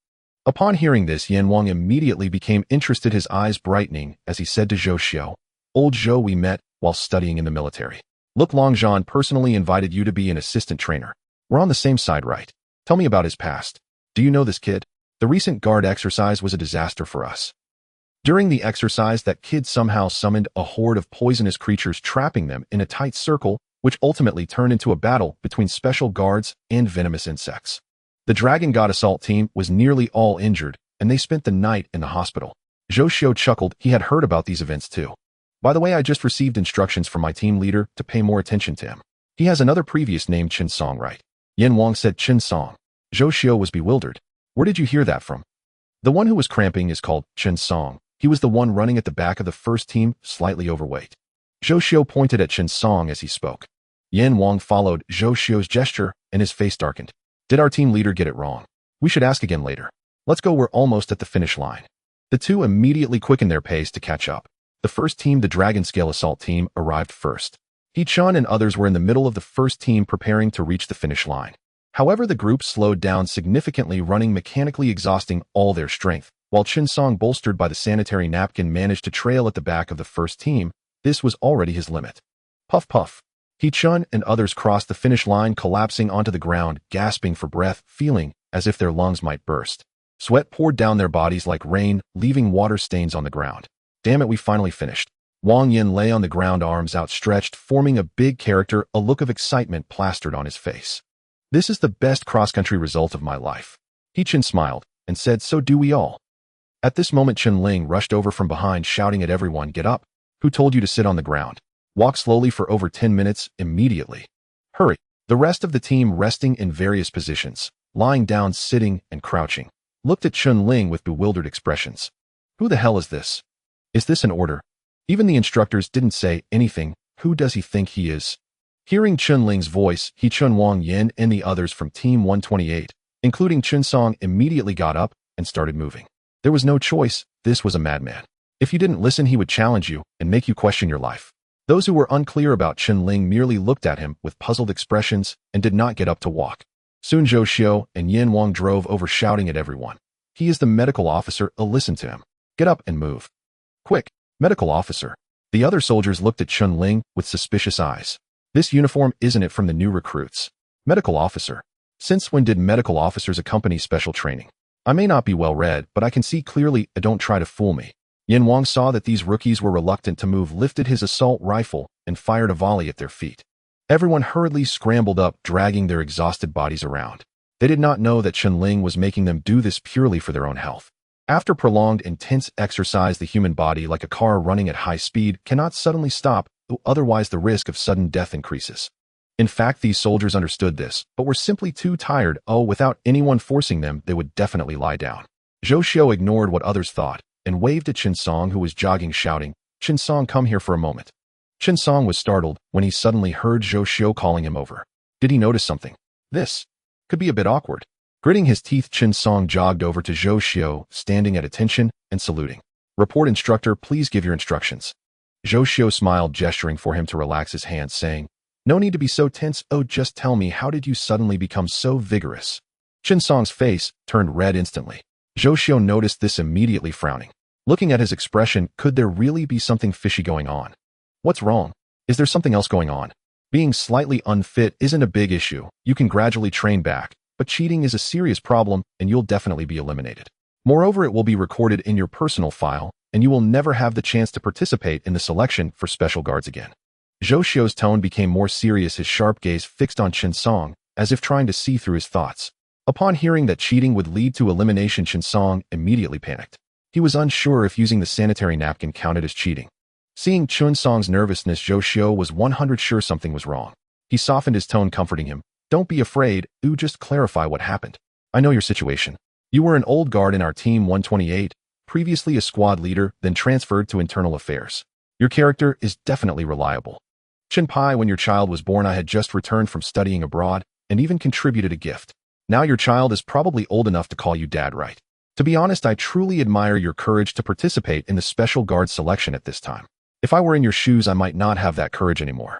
Upon hearing this, Yin Wang immediately became interested, his eyes brightening as he said to Zhou Xiao, "Old Zhou, we met while studying in the military. Look, Long Zhan personally invited you to be an assistant trainer. We're on the same side, right? Tell me about his past. Do you know this kid? The recent guard exercise was a disaster for us. During the exercise, that kid somehow summoned a horde of poisonous creatures, trapping them in a tight circle, which ultimately turned into a battle between special guards and venomous insects. The Dragon God assault team was nearly all injured, and they spent the night in the hospital." Zhou Xiao chuckled. He had heard about these events too. "By the way, I just received instructions from my team leader to pay more attention to him. He has another previous name, Chen Song, right?" Yin Wang said, "Chen Song." Zhou Xiao was bewildered. "Where did you hear that from?" "The one who was cramping is called Chen Song. He was the one running at the back of the first team, slightly overweight." Zhou Xiao pointed at Chen Song as he spoke. Yin Wang followed Zhou Xiao's gesture, and his face darkened. "Did our team leader get it wrong? We should ask again later. Let's go, we're almost at the finish line." The two immediately quickened their pace to catch up. The first team, the Dragon Scale Assault team, arrived first. He Chun and others were in the middle of the first team, preparing to reach the finish line. However, the group slowed down significantly, running mechanically, exhausting all their strength, while Chen Song, bolstered by the sanitary napkin, managed to trail at the back of the first team. This was already his limit. Puff puff. He Chun and others crossed the finish line, collapsing onto the ground, gasping for breath, feeling as if their lungs might burst. Sweat poured down their bodies like rain, leaving water stains on the ground. "Damn it, we finally finished." Wang Yin lay on the ground, arms outstretched, forming a big character, a look of excitement plastered on his face. "This is the best cross-country result of my life." He Chen smiled and said, "So do we all." At this moment, Chen Ling rushed over from behind, shouting at everyone, "Get up! Who told you to sit on the ground? Walk slowly for over 10 minutes, immediately. Hurry!" The rest of the team, resting in various positions, lying down, sitting, and crouching, looked at Chen Ling with bewildered expressions. "Who the hell is this? Is this an order?" Even the instructors didn't say anything. "Who does he think he is?" Hearing Chen Ling's voice, He Chun, Wang Yin, and the others from Team 128, including Chen Song, immediately got up and started moving. There was no choice. This was a madman. If you didn't listen, he would challenge you and make you question your life. Those who were unclear about Chen Ling merely looked at him with puzzled expressions and did not get up to walk. Soon Zhou Xiao and Yin Wang drove over, shouting at everyone, "He is the medical officer. Listen to him. Get up and move. Quick!" Medical officer. The other soldiers looked at Chen Ling with suspicious eyes. This uniform isn't it from the new recruits? Medical officer. Since when did medical officers accompany special training? I may not be well read, but I can see clearly. Don't try to fool me. Yin Wang saw that these rookies were reluctant to move, lifted his assault rifle, and fired a volley at their feet. Everyone hurriedly scrambled up, dragging their exhausted bodies around. They did not know that Chen Ling was making them do this purely for their own health. After prolonged, intense exercise, the human body, like a car running at high speed, cannot suddenly stop, otherwise the risk of sudden death increases. In fact, these soldiers understood this, but were simply too tired. Without anyone forcing them, they would definitely lie down. Zhou Xiu ignored what others thought and waved at Chen Song, who was jogging, shouting, "Chen Song, come here for a moment." Chen Song was startled when he suddenly heard Zhou Xiu calling him over. Did he notice something? This could be a bit awkward. Gritting his teeth, Chen Song jogged over to Zhou Xiu, standing at attention and saluting. "Report, instructor, please give your instructions." Zhou Xiu smiled, gesturing for him to relax his hands, saying, "No need to be so tense. Just tell me, how did you suddenly become so vigorous?" Chen Song's face turned red instantly. Zhou Xiu noticed this, immediately frowning. Looking at his expression, could there really be something fishy going on? What's wrong? Is there something else going on? Being slightly unfit isn't a big issue. You can gradually train back, but cheating is a serious problem and you'll definitely be eliminated. Moreover, it will be recorded in your personal file and you will never have the chance to participate in the selection for special guards again. Zhou Xiu's tone became more serious, his sharp gaze fixed on Chen Song, as if trying to see through his thoughts. Upon hearing that cheating would lead to elimination, Chen Song immediately panicked. He was unsure if using the sanitary napkin counted as cheating. Seeing Chen Song's nervousness, Zhou Xiu was 100% sure something was wrong. He softened his tone, comforting him. "Don't be afraid. Just clarify what happened. I know your situation. You were an old guard in our team 128, previously a squad leader, then transferred to internal affairs. Your character is definitely reliable. Chen Pai, when your child was born, I had just returned from studying abroad and even contributed a gift. Now your child is probably old enough to call you dad, right? To be honest, I truly admire your courage to participate in the special guard selection at this time. If I were in your shoes, I might not have that courage anymore."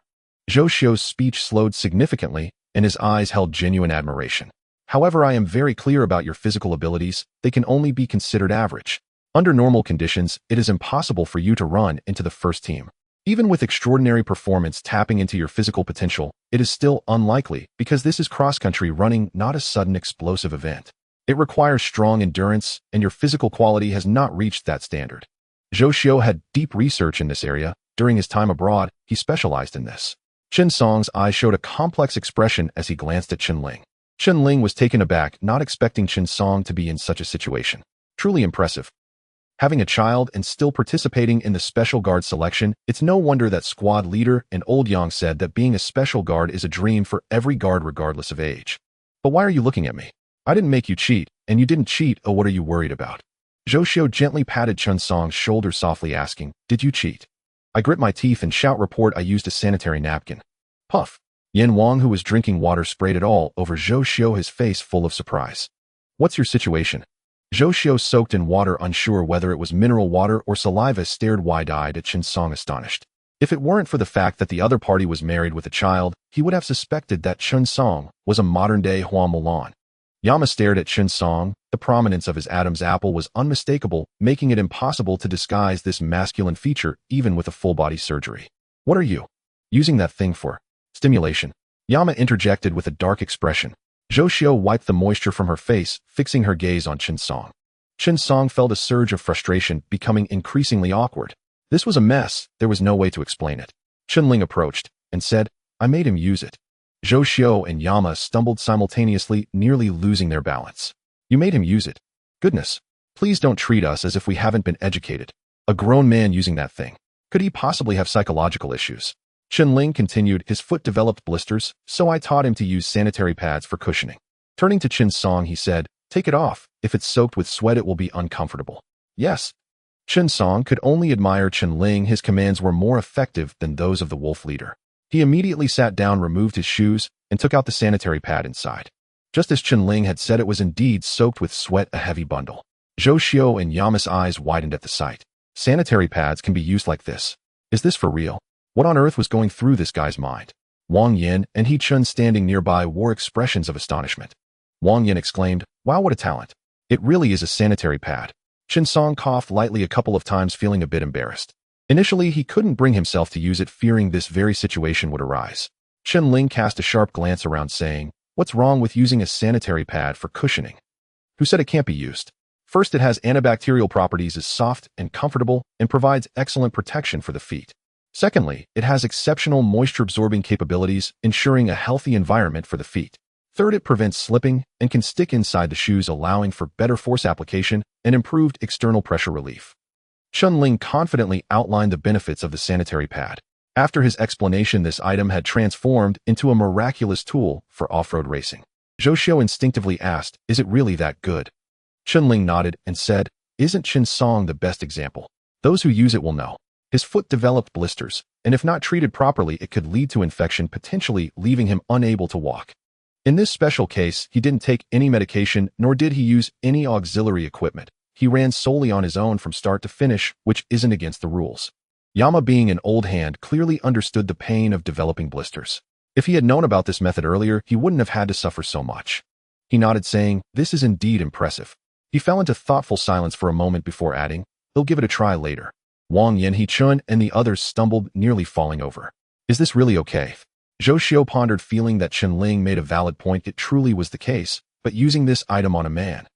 Zhou Xiu's speech slowed significantly, and his eyes held genuine admiration. "However, I am very clear about your physical abilities. They can only be considered average. Under normal conditions, it is impossible for you to run into the first team. Even with extraordinary performance tapping into your physical potential, it is still unlikely because this is cross-country running, not a sudden explosive event. It requires strong endurance, and your physical quality has not reached that standard." Zhou Xiu had deep research in this area. During his time abroad, he specialized in this. Chen Song's eyes showed a complex expression as he glanced at Chen Ling. Chen Ling was taken aback, not expecting Chen Song to be in such a situation. Truly impressive. Having a child and still participating in the special guard selection, it's no wonder that squad leader and Old Yang said that being a special guard is a dream for every guard regardless of age. "But why are you looking at me? I didn't make you cheat, and you didn't cheat. What are you worried about?" Zhou Xiu gently patted Chen Song's shoulder, softly asking, "Did you cheat?" I grit my teeth and shout, "Report, I used a sanitary napkin." Puff. Yin Wang, who was drinking water, sprayed it all over Zhou Xiu, his face full of surprise. "What's your situation?" Zhou Xiu, soaked in water, unsure whether it was mineral water or saliva, stared wide-eyed at Chen Song, astonished. If it weren't for the fact that the other party was married with a child, he would have suspected that Chen Song was a modern-day Hua Mulan. Yama stared at Chen Song. The prominence of his Adam's apple was unmistakable, making it impossible to disguise this masculine feature even with a full-body surgery. "What are you using that thing for?" "Stimulation," Yama interjected with a dark expression. Zhou Xiu wiped the moisture from her face, fixing her gaze on Chen Song. Chen Song felt a surge of frustration, becoming increasingly awkward. This was a mess. There was no way to explain it. Chen Ling approached and said, "I made him use it." Zhou Xiu and Yama stumbled simultaneously, nearly losing their balance. "You made him use it? Goodness. Please don't treat us as if we haven't been educated. A grown man using that thing. Could he possibly have psychological issues?" Chen Ling continued, "His foot developed blisters, so I taught him to use sanitary pads for cushioning." Turning to Chen Song, he said, "Take it off. If it's soaked with sweat, it will be uncomfortable." "Yes." Chen Song could only admire Chen Ling. His commands were more effective than those of the wolf leader. He immediately sat down, removed his shoes, and took out the sanitary pad inside. Just as Chen Ling had said, it was indeed soaked with sweat, a heavy bundle. Zhou Xiu and Yama's eyes widened at the sight. Sanitary pads can be used like this. Is this for real? What on earth was going through this guy's mind? Wang Yin and He Chun, standing nearby, wore expressions of astonishment. Wang Yin exclaimed, "Wow, what a talent. It really is a sanitary pad." Chen Song coughed lightly a couple of times, feeling a bit embarrassed. Initially, he couldn't bring himself to use it, fearing this very situation would arise. Chen Ling cast a sharp glance around, saying, "What's wrong with using a sanitary pad for cushioning? Who said it can't be used? First, it has antibacterial properties, is soft and comfortable, and provides excellent protection for the feet. Secondly, it has exceptional moisture-absorbing capabilities, ensuring a healthy environment for the feet. Third, it prevents slipping and can stick inside the shoes, allowing for better force application and improved external pressure relief." Chen Ling confidently outlined the benefits of the sanitary pad. After his explanation, this item had transformed into a miraculous tool for off-road racing. Zhou Xiu instinctively asked, "Is it really that good?" Chen Ling nodded and said, "Isn't Chen Song the best example? Those who use it will know. His foot developed blisters, and if not treated properly, it could lead to infection, potentially leaving him unable to walk. In this special case, he didn't take any medication, nor did he use any auxiliary equipment. He ran solely on his own from start to finish, which isn't against the rules." Yama, being an old hand, clearly understood the pain of developing blisters. If he had known about this method earlier, he wouldn't have had to suffer so much. He nodded, saying, "This is indeed impressive." He fell into thoughtful silence for a moment before adding, "He'll give it a try later." Wang Yan, He Chun, and the others stumbled, nearly falling over. "Is this really okay?" Zhou Xiu pondered, feeling that Chen Ling made a valid point. It truly was the case, but using this item on a man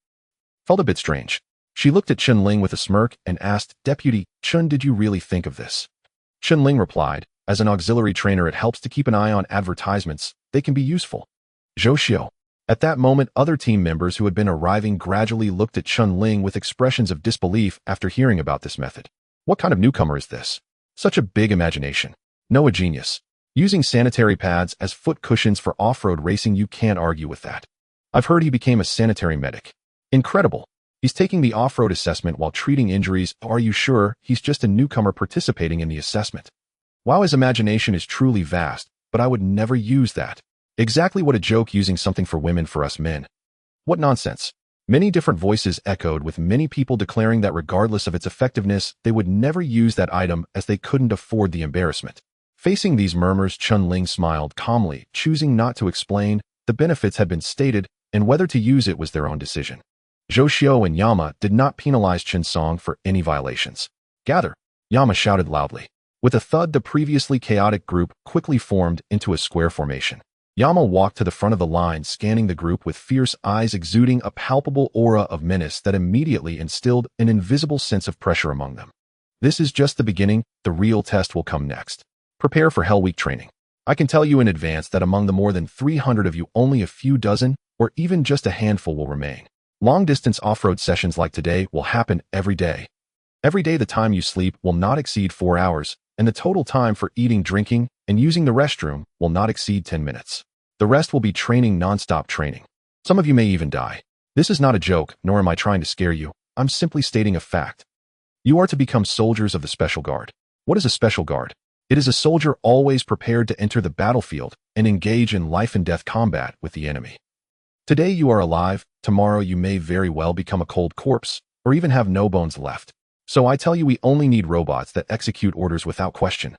felt a bit strange. She looked at Chen Ling with a smirk and asked, "Deputy Chun, did you really think of this?" Chen Ling replied, "As an auxiliary trainer, it helps to keep an eye on advertisements. They can be useful." Zhou Xiu. At that moment, other team members who had been arriving gradually looked at Chen Ling with expressions of disbelief after hearing about this method. What kind of newcomer is this? Such a big imagination. No, a genius. Using sanitary pads as foot cushions for off-road racing, you can't argue with that. I've heard he became a sanitary medic. Incredible. He's taking the off-road assessment while treating injuries. Are you sure he's just a newcomer participating in the assessment? Wow, his imagination is truly vast, but I would never use that. Exactly what a joke, using something for women for us men. What nonsense. Many different voices echoed, with many people declaring that regardless of its effectiveness, they would never use that item as they couldn't afford the embarrassment. Facing these murmurs, Chen Ling smiled calmly, choosing not to explain. The benefits had been stated, and whether to use it was their own decision. Zhou Xiu and Yama did not penalize Chen Song for any violations. "Gather!" Yama shouted loudly. With a thud, the previously chaotic group quickly formed into a square formation. Yama walked to the front of the line, scanning the group with fierce eyes, exuding a palpable aura of menace that immediately instilled an invisible sense of pressure among them. This is just the beginning. The real test will come next. Prepare for Hell Week training. I can tell you in advance that among the more than 300 of you, only a few dozen, or even just a handful, will remain. Long-distance off-road sessions like today will happen every day. Every day, the time you sleep will not exceed 4 hours, and the total time for eating, drinking, and using the restroom will not exceed 10 minutes. The rest will be training, non-stop training. Some of you may even die. This is not a joke, nor am I trying to scare you. I'm simply stating a fact. You are to become soldiers of the Special Guard. What is a Special Guard? It is a soldier always prepared to enter the battlefield and engage in life-and-death combat with the enemy. Today you are alive, tomorrow you may very well become a cold corpse, or even have no bones left. So I tell you, we only need robots that execute orders without question.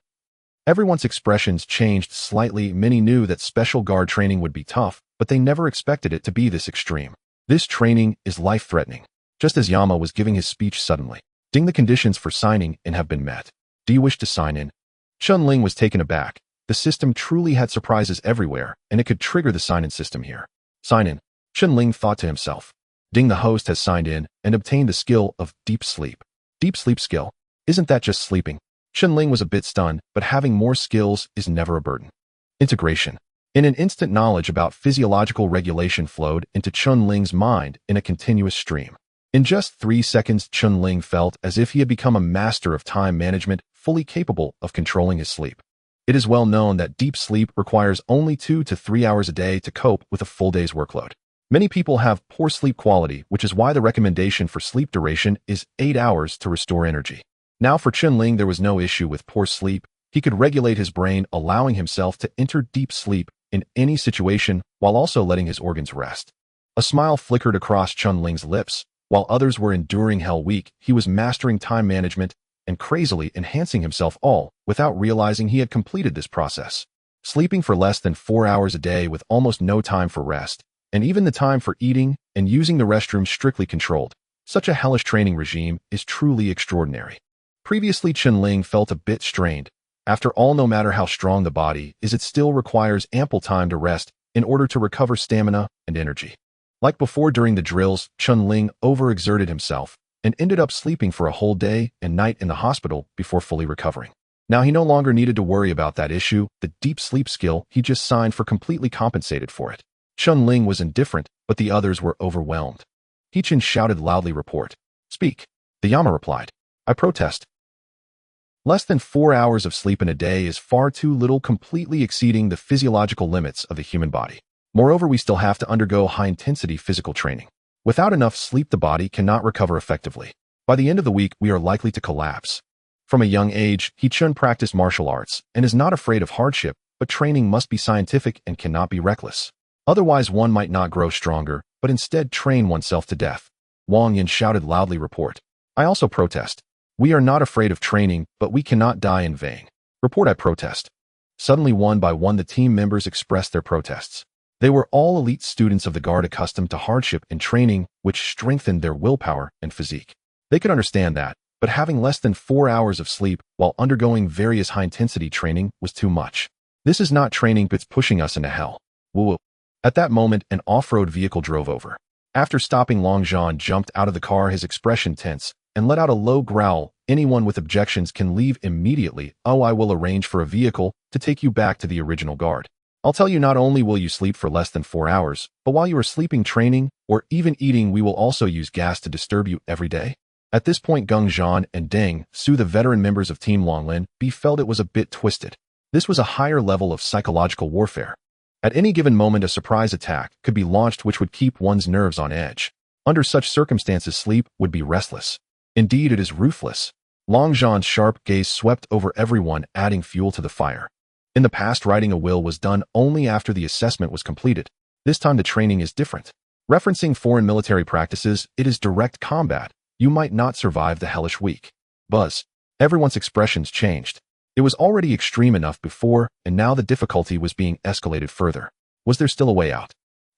Everyone's expressions changed slightly. Many knew that Special Guard training would be tough, but they never expected it to be this extreme. This training is life-threatening. Just as Yama was giving his speech, suddenly, "Ding, the conditions for signing in have been met. Do you wish to sign in?" Chen Ling was taken aback. The system truly had surprises everywhere, and it could trigger the sign-in system here. Sign in. Chen Ling thought to himself. Ding, the host has signed in and obtained the skill of deep sleep. Deep sleep skill? Isn't that just sleeping? Chen Ling was a bit stunned, but having more skills is never a burden. Integration. In an instant, knowledge about physiological regulation flowed into Chen Ling's mind in a continuous stream. In just 3 seconds, Chen Ling felt as if he had become a master of time management, fully capable of controlling his sleep. It is well known that deep sleep requires only 2 to 3 hours a day to cope with a full day's workload. Many people have poor sleep quality, which is why the recommendation for sleep duration is 8 hours to restore energy. Now for Chen Ling, there was no issue with poor sleep. He could regulate his brain, allowing himself to enter deep sleep in any situation while also letting his organs rest. A smile flickered across Chen Ling's lips. While others were enduring Hell Week, he was mastering time management and crazily enhancing himself, all without realizing he had completed this process. Sleeping for less than 4 hours a day with almost no time for rest, and even the time for eating and using the restroom strictly controlled. Such a hellish training regime is truly extraordinary. Previously, Chen Ling felt a bit strained. After all, no matter how strong the body is, it still requires ample time to rest in order to recover stamina and energy. Like before during the drills, Chen Ling overexerted himself and ended up sleeping for a whole day and night in the hospital before fully recovering. Now he no longer needed to worry about that issue. The deep sleep skill he just signed for completely compensated for it. Chen Ling was indifferent, but the others were overwhelmed. He-Chen shouted loudly, "Report. Speak." The Yama replied, "I protest. Less than 4 hours of sleep in a day is far too little, completely exceeding the physiological limits of the human body. Moreover, we still have to undergo high-intensity physical training. Without enough sleep, the body cannot recover effectively. By the end of the week, we are likely to collapse." From a young age, He-Chen practiced martial arts and is not afraid of hardship, but training must be scientific and cannot be reckless. Otherwise, one might not grow stronger, but instead train oneself to death. Wang Yin shouted loudly, "Report. I also protest. We are not afraid of training, but we cannot die in vain. Report. I protest." Suddenly, one by one, the team members expressed their protests. They were all elite students of the guard accustomed to hardship and training, which strengthened their willpower and physique. They could understand that, but having less than 4 hours of sleep while undergoing various high-intensity training was too much. This is not training, but it's pushing us into hell. Woo-woo. At that moment, an off-road vehicle drove over. After stopping, Long Zhan jumped out of the car, his expression tense, and let out a low growl. "Anyone with objections can leave immediately. Oh, I will arrange for a vehicle to take you back to the original guard. I'll tell you, not only will you sleep for less than 4 hours, but while you are sleeping, training, or even eating, we will also use gas to disturb you every day." At this point, Geng Zhan and Deng Su, the veteran members of Team Longlin, felt it was a bit twisted. This was a higher level of psychological warfare. At any given moment, a surprise attack could be launched which would keep one's nerves on edge. Under such circumstances, sleep would be restless. Indeed, it is ruthless. Long Zhan's sharp gaze swept over everyone, adding fuel to the fire. In the past, writing a will was done only after the assessment was completed. This time the training is different. Referencing foreign military practices, it is direct combat. You might not survive the hellish week. Buzz. Everyone's expressions changed. It was already extreme enough before, and now the difficulty was being escalated further. Was there still a way out?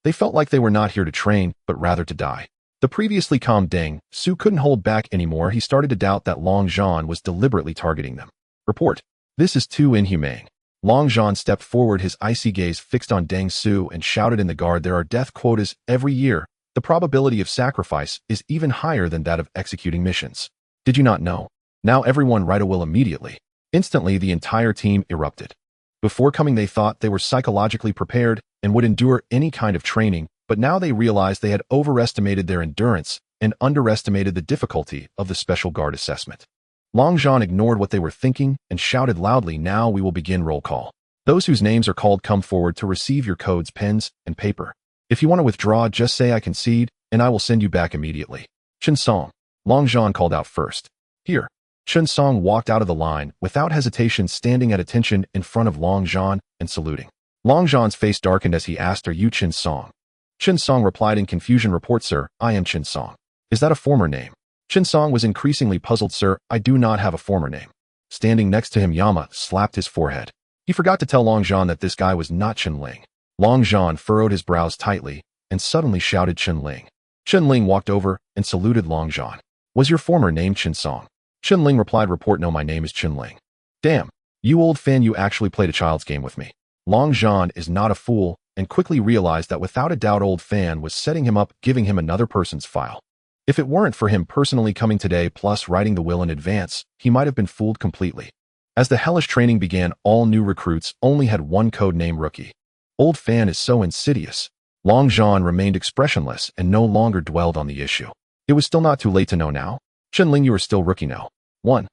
They felt like they were not here to train, but rather to die. The previously calm Deng Su couldn't hold back anymore. He started to doubt that Long Zhan was deliberately targeting them. "Report. This is too inhumane." Long Zhan stepped forward, his icy gaze fixed on Deng Su, and shouted in the guard, "There are death quotas every year. The probability of sacrifice is even higher than that of executing missions. Did you not know? Now everyone write a will immediately." Instantly, the entire team erupted. Before coming, they thought they were psychologically prepared and would endure any kind of training, but now they realized they had overestimated their endurance and underestimated the difficulty of the special guard assessment. Long Zhan ignored what they were thinking and shouted loudly, "Now we will begin roll call. Those whose names are called come forward to receive your codes, pens, and paper. If you want to withdraw, just say I concede, and I will send you back immediately." "Chen Song," Long Zhan called out first. "Here." Chen Song walked out of the line, without hesitation, standing at attention in front of Long Zhan and saluting. Long Zhan's face darkened as he asked, "Are you Chen Song?" Chen Song replied in confusion, "Report, sir, I am Chen Song." "Is that a former name?" Chen Song was increasingly puzzled. "Sir, I do not have a former name." Standing next to him, Yama slapped his forehead. He forgot to tell Long Zhan that this guy was not Chen Ling. Long Zhan furrowed his brows tightly and suddenly shouted, "Chen Ling." Chen Ling walked over and saluted Long Zhan. "Was your former name Chen Song?" Chen Ling replied, "Report, no, my name is Chen Ling." "Damn, you old fan, you actually played a child's game with me." Long Zhan is not a fool and quickly realized that without a doubt old fan was setting him up, giving him another person's file. If it weren't for him personally coming today plus writing the will in advance, he might have been fooled completely. As the hellish training began, all new recruits only had one code name, Rookie. Old fan is so insidious. Long Zhan remained expressionless and no longer dwelled on the issue. It was still not too late to know now. "Chen Ling, you are still Rookie now. 1.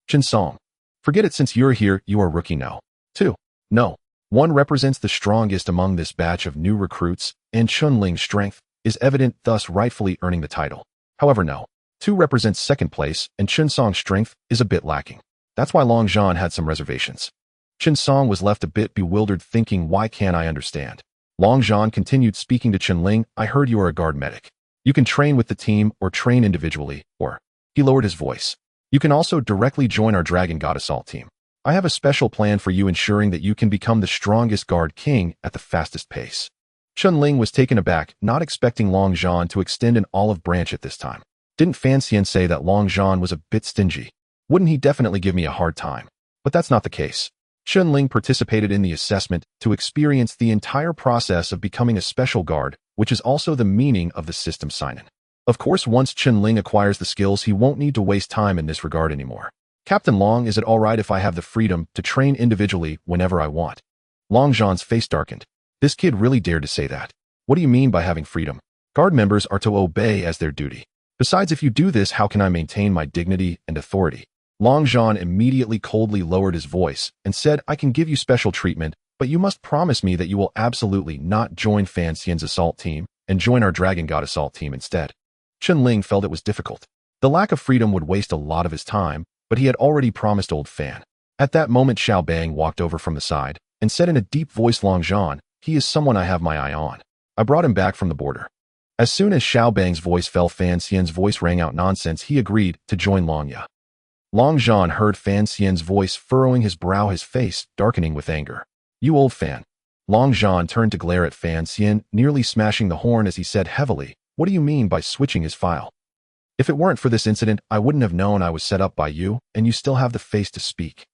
Chen Song. Forget it, since you're here, you are Rookie now. 2. No. 1 represents the strongest among this batch of new recruits, and Chen Ling's strength is evident, thus rightfully earning the title. However, no. 2 represents second place, and Chen Song's strength is a bit lacking. That's why Long Zhan had some reservations. Chen Song was left a bit bewildered, thinking, why can't I understand? Long Zhan continued speaking to Chen Ling. "I heard you are a guard medic. You can train with the team or train individually, or..." He lowered his voice. "You can also directly join our Dragon God Assault team. I have a special plan for you, ensuring that you can become the strongest guard king at the fastest pace." Chen Ling was taken aback, not expecting Long Zhan to extend an olive branch at this time. Didn't Fan Xian say that Long Zhan was a bit stingy? wouldn't he definitely give me a hard time? But that's not the case. Chen Ling participated in the assessment to experience the entire process of becoming a special guard, which is also the meaning of the system sign-in. Of course, once Chen Ling acquires the skills, he won't need to waste time in this regard anymore. Captain Long, is it alright if I have the freedom to train individually whenever I want? Long Zhan's face darkened. This kid really dared to say that. What do you mean by having freedom? Guard members are to obey as their duty. Besides, if you do this, how can I maintain my dignity and authority? Long Zhan immediately coldly lowered his voice and said, I can give you special treatment, but you must promise me that you will absolutely not join Fan Xian's assault team and join our Dragon God assault team instead. Chen Ling felt it was difficult. The lack of freedom would waste a lot of his time, but he had already promised old Fan. At that moment, Xiao Bang walked over from the side and said in a deep voice, Long Zhan, he is someone I have my eye on. I brought him back from the border. As soon as Xiao Bang's voice fell, Fan Xian's voice rang out, nonsense. He agreed to join Long Ya. Long Zhan heard Fan Xian's voice, furrowing his brow, his face darkening with anger. You old Fan. Long Zhan turned to glare at Fan Xian, nearly smashing the horn as he said heavily, what do you mean by switching his file? If it weren't for this incident, I wouldn't have known I was set up by you, and you still have the face to speak.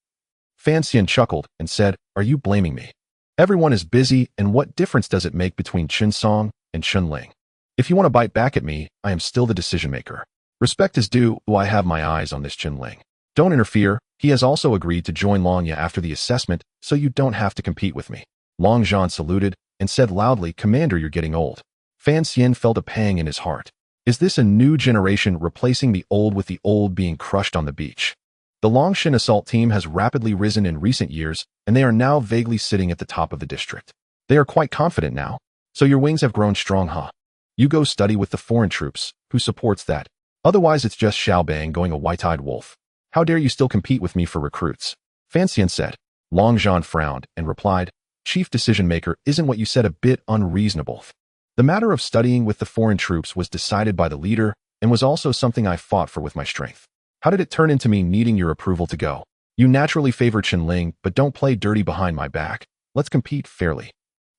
Fan Xian chuckled and said, are you blaming me? Everyone is busy, and what difference does it make between Chen Song and Chen Ling? If you want to bite back at me, I am still the decision maker. Respect is due, I have my eyes on this Chen Ling. Don't interfere, he has also agreed to join Long Ya after the assessment, so you don't have to compete with me. Long Zhan saluted and said loudly, Commander, you're getting old. Fan Xian felt a pang in his heart. Is this a new generation replacing the old with the old being crushed on the beach? The Longshan assault team has rapidly risen in recent years, and they are now vaguely sitting at the top of the district. They are quite confident now. So your wings have grown strong, huh? You go study with the foreign troops. Who supports that? Otherwise it's just Xiao Bang going a white-eyed wolf. How dare you still compete with me for recruits? Fan Xian said. Long Zhan frowned and replied, Chief Decision Maker, isn't what you said a bit unreasonable? The matter of studying with the foreign troops was decided by the leader and was also something I fought for with my strength. How did it turn into me needing your approval to go? You naturally favor Chen Ling, but don't play dirty behind my back. Let's compete fairly.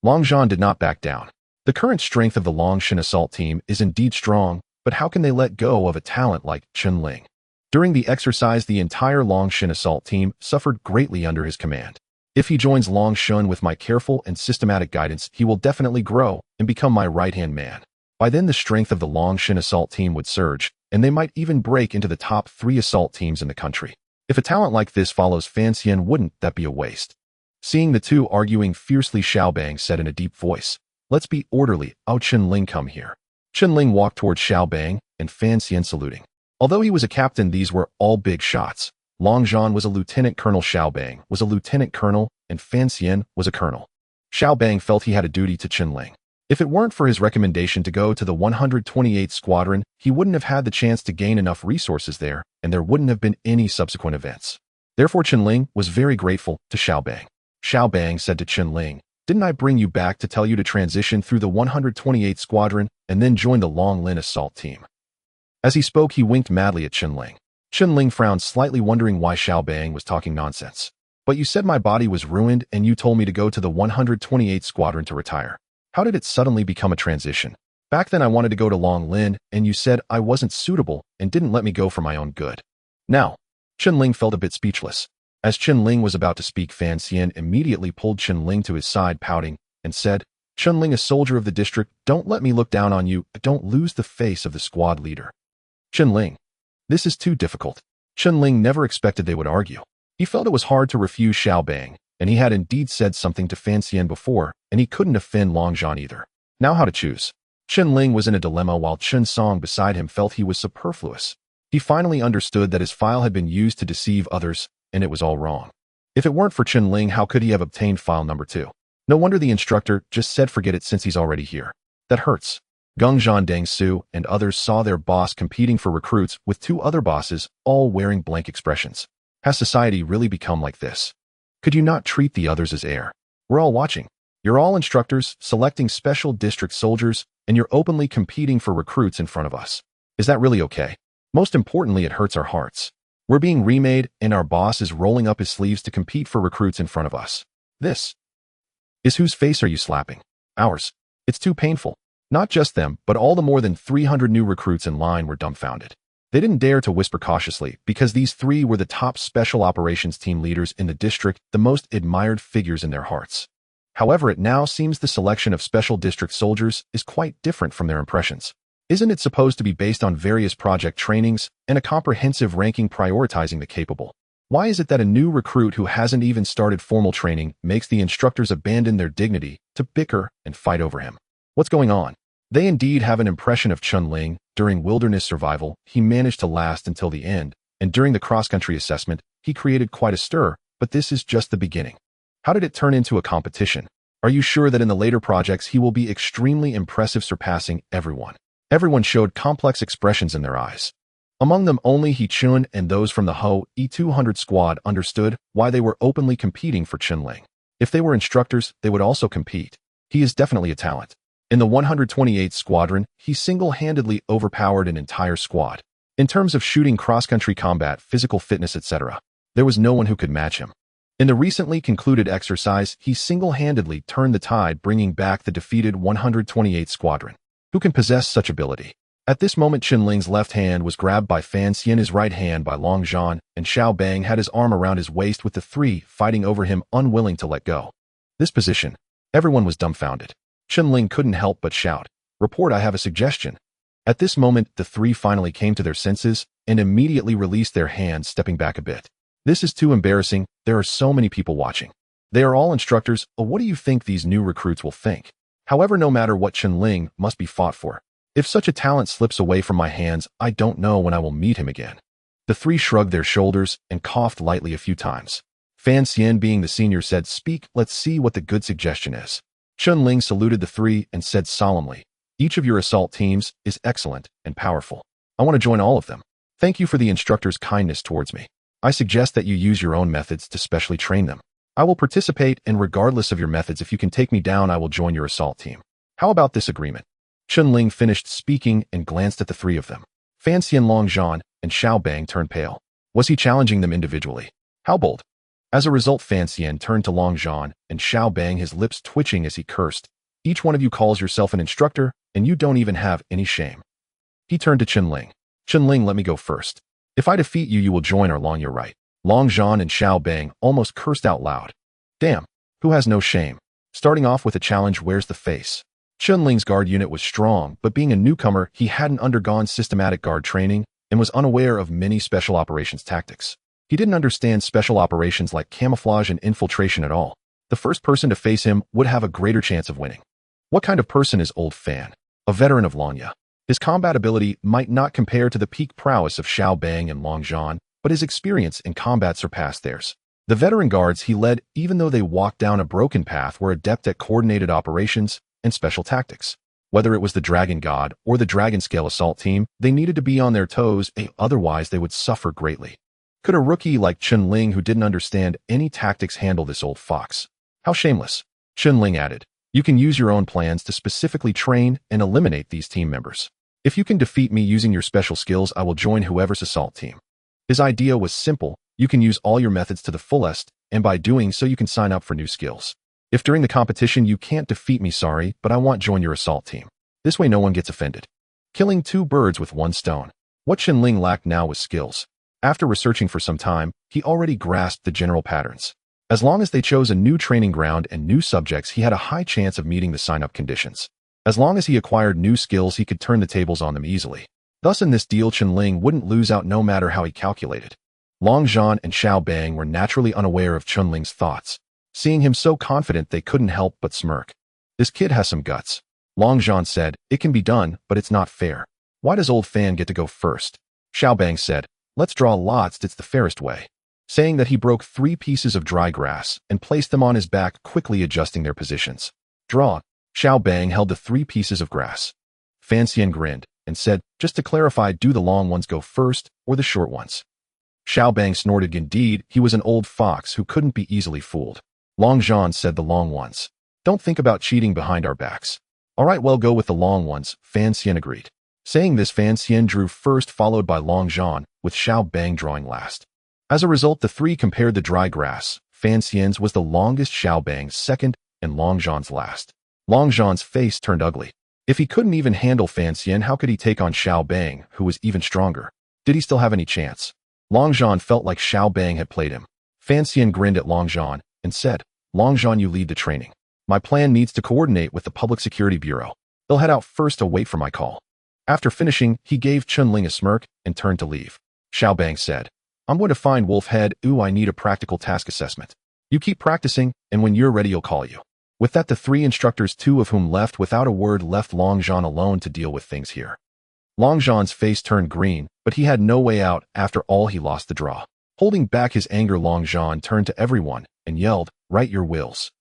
Long Zhan did not back down. The current strength of the Longshan assault team is indeed strong, but how can they let go of a talent like Chen Ling? During the exercise, the entire Longshan assault team suffered greatly under his command. If he joins Longshan with my careful and systematic guidance, he will definitely grow and become my right-hand man. By then, the strength of the Longshan assault team would surge, and they might even break into the top 3 assault teams in the country. If a talent like this follows Fan Xian, wouldn't that be a waste? Seeing the two arguing fiercely, Xiao Bang said in a deep voice, Let's be orderly. Chen Ling, come here. Chen Ling walked towards Xiao Bang and Fan Xian saluting. Although he was a captain, these were all big shots. Long Zhan was a lieutenant colonel, Xiao Bang was a lieutenant colonel, and Fan Xian was a colonel. Xiao Bang felt he had a duty to Chen Ling. If it weren't for his recommendation to go to the 128th Squadron, he wouldn't have had the chance to gain enough resources there, and there wouldn't have been any subsequent events. Therefore, Chen Ling was very grateful to Xiao Bang. Xiao Bang said to Chen Ling, Didn't I bring you back to tell you to transition through the 128th Squadron and then join the Long Lin assault team? As he spoke, he winked madly at Chen Ling. Chen Ling frowned slightly, wondering why Xiao Bang was talking nonsense. But you said my body was ruined and you told me to go to the 128th Squadron to retire. How did it suddenly become a transition? Back then I wanted to go to Long Lin and you said I wasn't suitable and didn't let me go for my own good. Now, Chen Ling felt a bit speechless. As Chen Ling was about to speak, Fan Xian immediately pulled Chen Ling to his side, pouting, and said, Chen Ling, a soldier of the district, don't let me look down on you, but don't lose the face of the squad leader. Chen Ling. This is too difficult. Chen Ling never expected they would argue. He felt it was hard to refuse Xiao Bang, and he had indeed said something to Fan Xian before, and he couldn't offend Long Zhan either. Now how to choose? Chen Ling was in a dilemma while Chen Song beside him felt he was superfluous. He finally understood that his file had been used to deceive others, and it was all wrong. If it weren't for Chen Ling, how could he have obtained file number 2? No wonder the instructor just said forget it since he's already here. That hurts. Gongzhan Deng Su and others saw their boss competing for recruits with 2 other bosses, all wearing blank expressions. Has society really become like this? Could you not treat the others as air? We're all watching. You're all instructors, selecting special district soldiers, and you're openly competing for recruits in front of us. Is that really okay? Most importantly, it hurts our hearts. We're being remade, and our boss is rolling up his sleeves to compete for recruits in front of us. This is whose face are you slapping? Ours. It's too painful. Not just them, but all the more than 300 new recruits in line were dumbfounded. They didn't dare to whisper cautiously because these three were the top special operations team leaders in the district, the most admired figures in their hearts. However, it now seems the selection of special district soldiers is quite different from their impressions. Isn't it supposed to be based on various project trainings and a comprehensive ranking prioritizing the capable? Why is it that a new recruit who hasn't even started formal training makes the instructors abandon their dignity to bicker and fight over him? What's going on? They indeed have an impression of Chen Ling. During wilderness survival, he managed to last until the end, and during the cross-country assessment, he created quite a stir, but this is just the beginning. How did it turn into a competition? Are you sure that in the later projects he will be extremely impressive, surpassing everyone? Everyone showed complex expressions in their eyes. Among them, only He Chun and those from the Ho E200 squad understood why they were openly competing for Chen Ling. If they were instructors, they would also compete. He is definitely a talent. In the 128th Squadron, he single-handedly overpowered an entire squad. In terms of shooting, cross-country combat, physical fitness, etc., there was no one who could match him. In the recently concluded exercise, he single-handedly turned the tide, bringing back the defeated 128th Squadron. Who can possess such ability? At this moment, Chen Ling's left hand was grabbed by Fan Xian, his right hand by Long Zhan, and Xiao Bang had his arm around his waist with the three fighting over him, unwilling to let go. This position, everyone was dumbfounded. Chen Ling couldn't help but shout, "Report, I have a suggestion." At this moment, the three finally came to their senses and immediately released their hands, stepping back a bit. This is too embarrassing. There are so many people watching. They are all instructors. What do you think these new recruits will think? However, no matter what, Chen Ling must be fought for. If such a talent slips away from my hands, I don't know when I will meet him again. The three shrugged their shoulders and coughed lightly a few times. Fan Xian, being the senior, said, "Speak, let's see what the good suggestion is." Chen Ling saluted the three and said solemnly, "Each of your assault teams is excellent and powerful. I want to join all of them. Thank you for the instructor's kindness towards me. I suggest that you use your own methods to specially train them. I will participate, and regardless of your methods, if you can take me down, I will join your assault team. How about this agreement?" Chen Ling finished speaking and glanced at the three of them. Fan Xian, Long Zhan, and Xiao Bang turned pale. Was he challenging them individually? How bold! As a result, Fan Xian turned to Long Zhan and Xiao Bang, his lips twitching as he cursed. "Each one of you calls yourself an instructor, and you don't even have any shame." He turned to Chen Ling. "Chen Ling, let me go first. If I defeat you, you will join our Long, you're right." Long Zhan and Xiao Bang almost cursed out loud. Damn, who has no shame? Starting off with a challenge, where's the face? Chen Ling's guard unit was strong, but being a newcomer, he hadn't undergone systematic guard training and was unaware of many special operations tactics. He didn't understand special operations like camouflage and infiltration at all. The first person to face him would have a greater chance of winning. What kind of person is Old Fan? A veteran of Lanya. His combat ability might not compare to the peak prowess of Xiao Bang and Long Zhan, but his experience in combat surpassed theirs. The veteran guards he led, even though they walked down a broken path, were adept at coordinated operations and special tactics. Whether it was the Dragon God or the Dragon Scale assault team, they needed to be on their toes, otherwise they would suffer greatly. Could a rookie like Chen Ling, who didn't understand any tactics, handle this old fox? How shameless. Chen Ling added, "You can use your own plans to specifically train and eliminate these team members. If you can defeat me using your special skills, I will join whoever's assault team." His idea was simple. You can use all your methods to the fullest, and by doing so you can sign up for new skills. If during the competition you can't defeat me, sorry, but I want join your assault team. This way no one gets offended. Killing two birds with one stone. What Chen Ling lacked now was skills. After researching for some time, he already grasped the general patterns. As long as they chose a new training ground and new subjects, he had a high chance of meeting the sign-up conditions. As long as he acquired new skills, he could turn the tables on them easily. Thus in this deal, Chen Ling wouldn't lose out no matter how he calculated. Long Zhan and Xiao Bang were naturally unaware of Chen Ling's thoughts. Seeing him so confident, they couldn't help but smirk. This kid has some guts. Long Zhan said, "It can be done, but it's not fair. Why does Old Fan get to go first?" Xiao Bang said, "Let's draw lots, it's the fairest way." Saying that, he broke 3 pieces of dry grass and placed them on his back, quickly adjusting their positions. "Draw." Xiao Bang held the 3 pieces of grass. Fan Xian grinned and said, "Just to clarify, do the long ones go first or the short ones?" Xiao Bang snorted. Indeed, he was an old fox who couldn't be easily fooled. Long Zhan said, "The long ones. Don't think about cheating behind our backs." "All right, well, go with the long ones," Fan Xian agreed. Saying this, Fan Xian drew first, followed by Long Zhan, with Xiao Bang drawing last. As a result, the 3 compared the dry grass. Fan Xian's was the longest, Xiao Bang's second, and Long Zhan's last. Long Zhan's face turned ugly. If he couldn't even handle Fan Xian, how could he take on Xiao Bang, who was even stronger? Did he still have any chance? Long Zhan felt like Xiao Bang had played him. Fan Xian grinned at Long Zhan and said, Long Zhan, you lead the training. My plan needs to coordinate with the Public Security Bureau. They'll head out first to wait for my call. After finishing, he gave Chen Ling a smirk and turned to leave. Xiao Bang said, I'm going to find Wolf Head. I need a practical task assessment. You keep practicing, and when you're ready, he'll call you. With that, the three instructors, two of whom left without a word, left Long Zhan alone to deal with things here. Long Zhan's face turned green, but he had no way out. After all, he lost the draw. Holding back his anger, Long Zhan turned to everyone and yelled, Write your wills.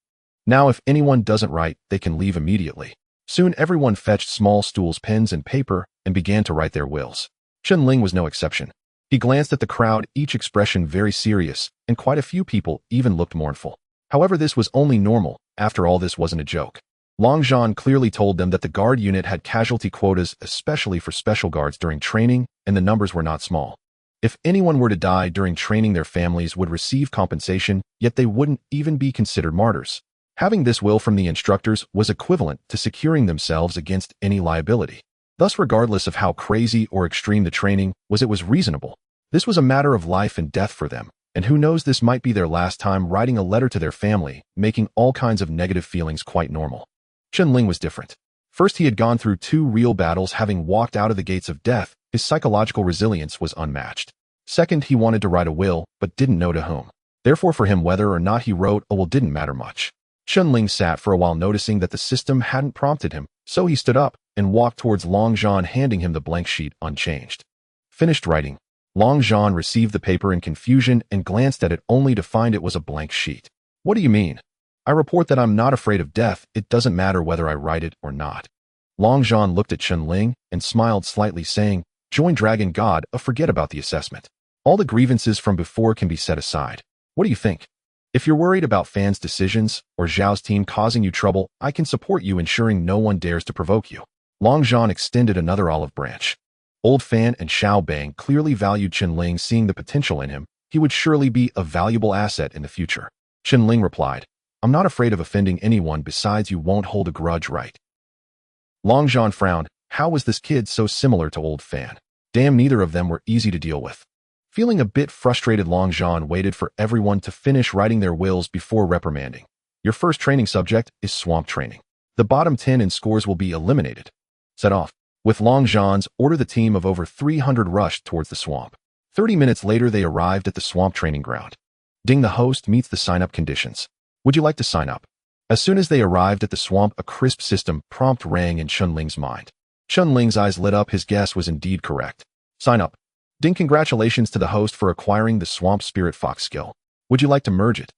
Now, if anyone doesn't write, they can leave immediately. Soon everyone fetched small stools, pens, and paper and began to write their wills. Chen Ling was no exception. He glanced at the crowd, each expression very serious, and quite a few people even looked mournful. However, this was only normal. After all, this wasn't a joke. Long Zhan clearly told them that the guard unit had casualty quotas, especially for special guards during training, and the numbers were not small. If anyone were to die during training, their families would receive compensation, yet they wouldn't even be considered martyrs. Having this will from the instructors was equivalent to securing themselves against any liability. Thus, regardless of how crazy or extreme the training was, it was reasonable. This was a matter of life and death for them, and who knows, this might be their last time writing a letter to their family, making all kinds of negative feelings quite normal. Chen Ling was different. First, he had gone through 2 real battles, having walked out of the gates of death. His psychological resilience was unmatched. Second, he wanted to write a will, but didn't know to whom. Therefore, for him, whether or not he wrote a will didn't matter much. Chen Ling sat for a while, noticing that the system hadn't prompted him, so he stood up and walked towards Long Zhan, handing him the blank sheet unchanged. Finished writing. Long Zhan received the paper in confusion and glanced at it only to find it was a blank sheet. What do you mean? I report that I'm not afraid of death. It doesn't matter whether I write it or not. Long Zhan looked at Chen Ling and smiled slightly, saying, Join Dragon God, forget about the assessment. All the grievances from before can be set aside. What do you think? If you're worried about fans' decisions or Zhao's team causing you trouble, I can support you, ensuring no one dares to provoke you. Long Zhan extended another olive branch. Old Fan and Xiao Bang clearly valued Chen Ling, seeing the potential in him. He would surely be a valuable asset in the future. Chen Ling replied, I'm not afraid of offending anyone, besides you won't hold a grudge, right? Long Zhan frowned. How was this kid so similar to Old Fan? Damn, neither of them were easy to deal with. Feeling a bit frustrated, Long Zhan waited for everyone to finish writing their wills before reprimanding. Your first training subject is swamp training. The bottom 10 in scores will be eliminated. Set off. With Long Zhan's order, the team of over 300 rushed towards the swamp. 30 minutes later, they arrived at the swamp training ground. Ding, the host meets the sign-up conditions. Would you like to sign up? As soon as they arrived at the swamp, a crisp system prompt rang in Chen Ling's mind. Chen Ling's eyes lit up. His guess was indeed correct. Sign up. Ding, congratulations to the host for acquiring the Swamp Spirit Fox skill. Would you like to merge it?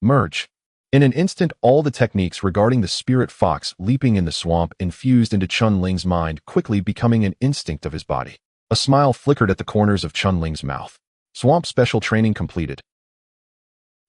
Merge. In an instant, all the techniques regarding the Spirit Fox leaping in the swamp infused into Chen Ling's mind, quickly becoming an instinct of his body. A smile flickered at the corners of Chen Ling's mouth. Swamp special training completed.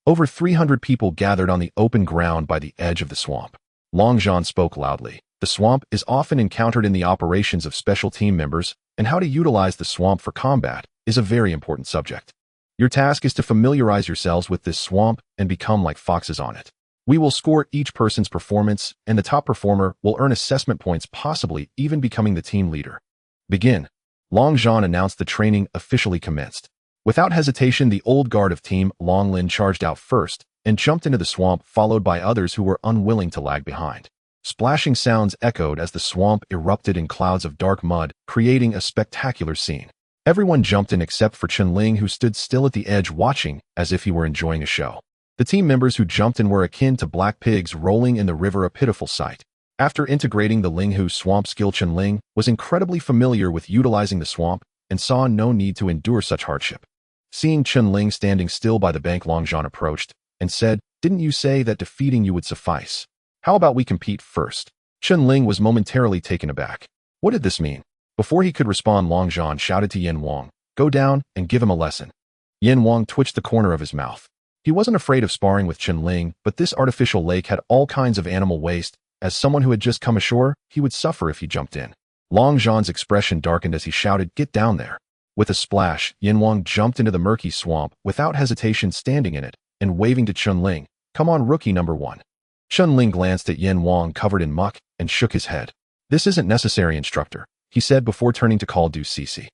Over 300 people gathered on the open ground by the edge of the swamp. Long Zhan spoke loudly. The swamp is often encountered in the operations of special team members, and how to utilize the swamp for combat is a very important subject. Your task is to familiarize yourselves with this swamp and become like foxes on it. We will score each person's performance, and the top performer will earn assessment points, possibly even becoming the team leader. Begin. Long Zhan announced the training officially commenced. Without hesitation, the old guard of Team Long Lin charged out first and jumped into the swamp, followed by others who were unwilling to lag behind. Splashing sounds echoed as the swamp erupted in clouds of dark mud, creating a spectacular scene. Everyone jumped in except for Chen Ling, who stood still at the edge watching as if he were enjoying a show. The team members who jumped in were akin to black pigs rolling in the river, a pitiful sight. After integrating the Linghu swamp skill, Chen Ling was incredibly familiar with utilizing the swamp and saw no need to endure such hardship. Seeing Chen Ling standing still by the bank, Long Zhan approached and said, Didn't you say that defeating you would suffice? How about we compete first? Chen Ling was momentarily taken aback. What did this mean? Before he could respond, Long Zhan shouted to Yin Wang, Go down and give him a lesson. Yin Wang twitched the corner of his mouth. He wasn't afraid of sparring with Chen Ling, but this artificial lake had all kinds of animal waste. As someone who had just come ashore, he would suffer if he jumped in. Long Zhan's expression darkened as he shouted, Get down there. With a splash, Yin Wang jumped into the murky swamp, without hesitation standing in it, and waving to Chen Ling, Come on, rookie number 1. Chen Ling glanced at Yin Wang covered in muck and shook his head. This isn't necessary, instructor, he said before turning to call Du Cece.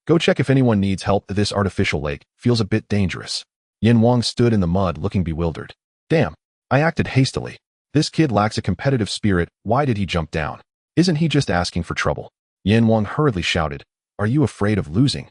Go check if anyone needs help. This artificial lake feels a bit dangerous. Yin Wang stood in the mud looking bewildered. Damn, I acted hastily. This kid lacks a competitive spirit. Why did he jump down? Isn't he just asking for trouble? Yin Wang hurriedly shouted, Are you afraid of losing?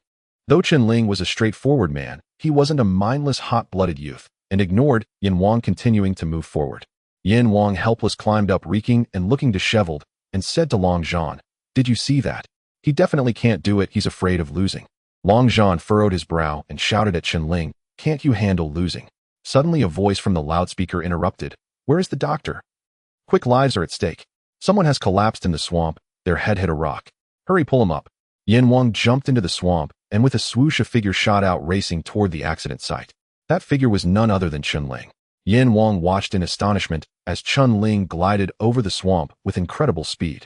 Though Chen Ling was a straightforward man, he wasn't a mindless, hot-blooded youth, and ignored Yin Wang continuing to move forward. Yin Wang helpless climbed up, reeking and looking disheveled, and said to Long Zhan, Did you see that? He definitely can't do it. He's afraid of losing. Long Zhan furrowed his brow and shouted at Chen Ling, Can't you handle losing? Suddenly a voice from the loudspeaker interrupted, Where is the doctor? Quick, lives are at stake. Someone has collapsed in the swamp. Their head hit a rock. Hurry, pull him up. Yin Wang jumped into the swamp, and with a swoosh a figure shot out racing toward the accident site. That figure was none other than Chen Ling. Yin Wang watched in astonishment as Chen Ling glided over the swamp with incredible speed.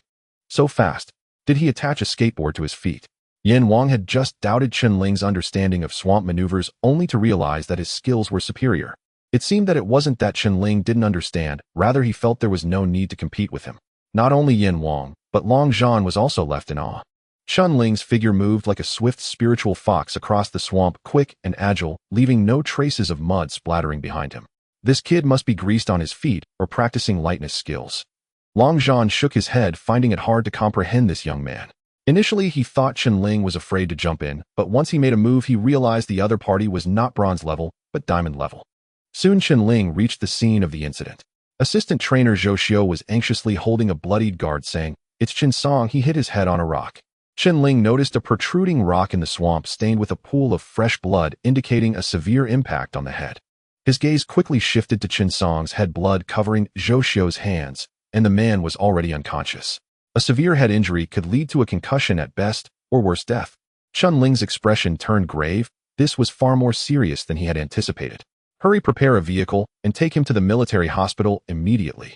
So fast. Did he attach a skateboard to his feet? Yin Wang had just doubted Chen Ling's understanding of swamp maneuvers only to realize that his skills were superior. It seemed that it wasn't that Chen Ling didn't understand, rather he felt there was no need to compete with him. Not only Yin Wang, but Long Zhan was also left in awe. Chen Ling's figure moved like a swift spiritual fox across the swamp, quick and agile, leaving no traces of mud splattering behind him. This kid must be greased on his feet or practicing lightness skills. Long Zhan shook his head, finding it hard to comprehend this young man. Initially, he thought Chen Ling was afraid to jump in, but once he made a move, he realized the other party was not bronze level, but diamond level. Soon Chen Ling reached the scene of the incident. Assistant trainer Zhou Xiu was anxiously holding a bloodied guard, saying, It's Chen Song. He hit his head on a rock. Chen Ling noticed a protruding rock in the swamp stained with a pool of fresh blood, indicating a severe impact on the head. His gaze quickly shifted to Chen Song's head, blood covering Zhou Xiu's hands, and the man was already unconscious. A severe head injury could lead to a concussion at best, or worse, death. Chen Ling's expression turned grave. This was far more serious than he had anticipated. Hurry, prepare a vehicle, and take him to the military hospital immediately.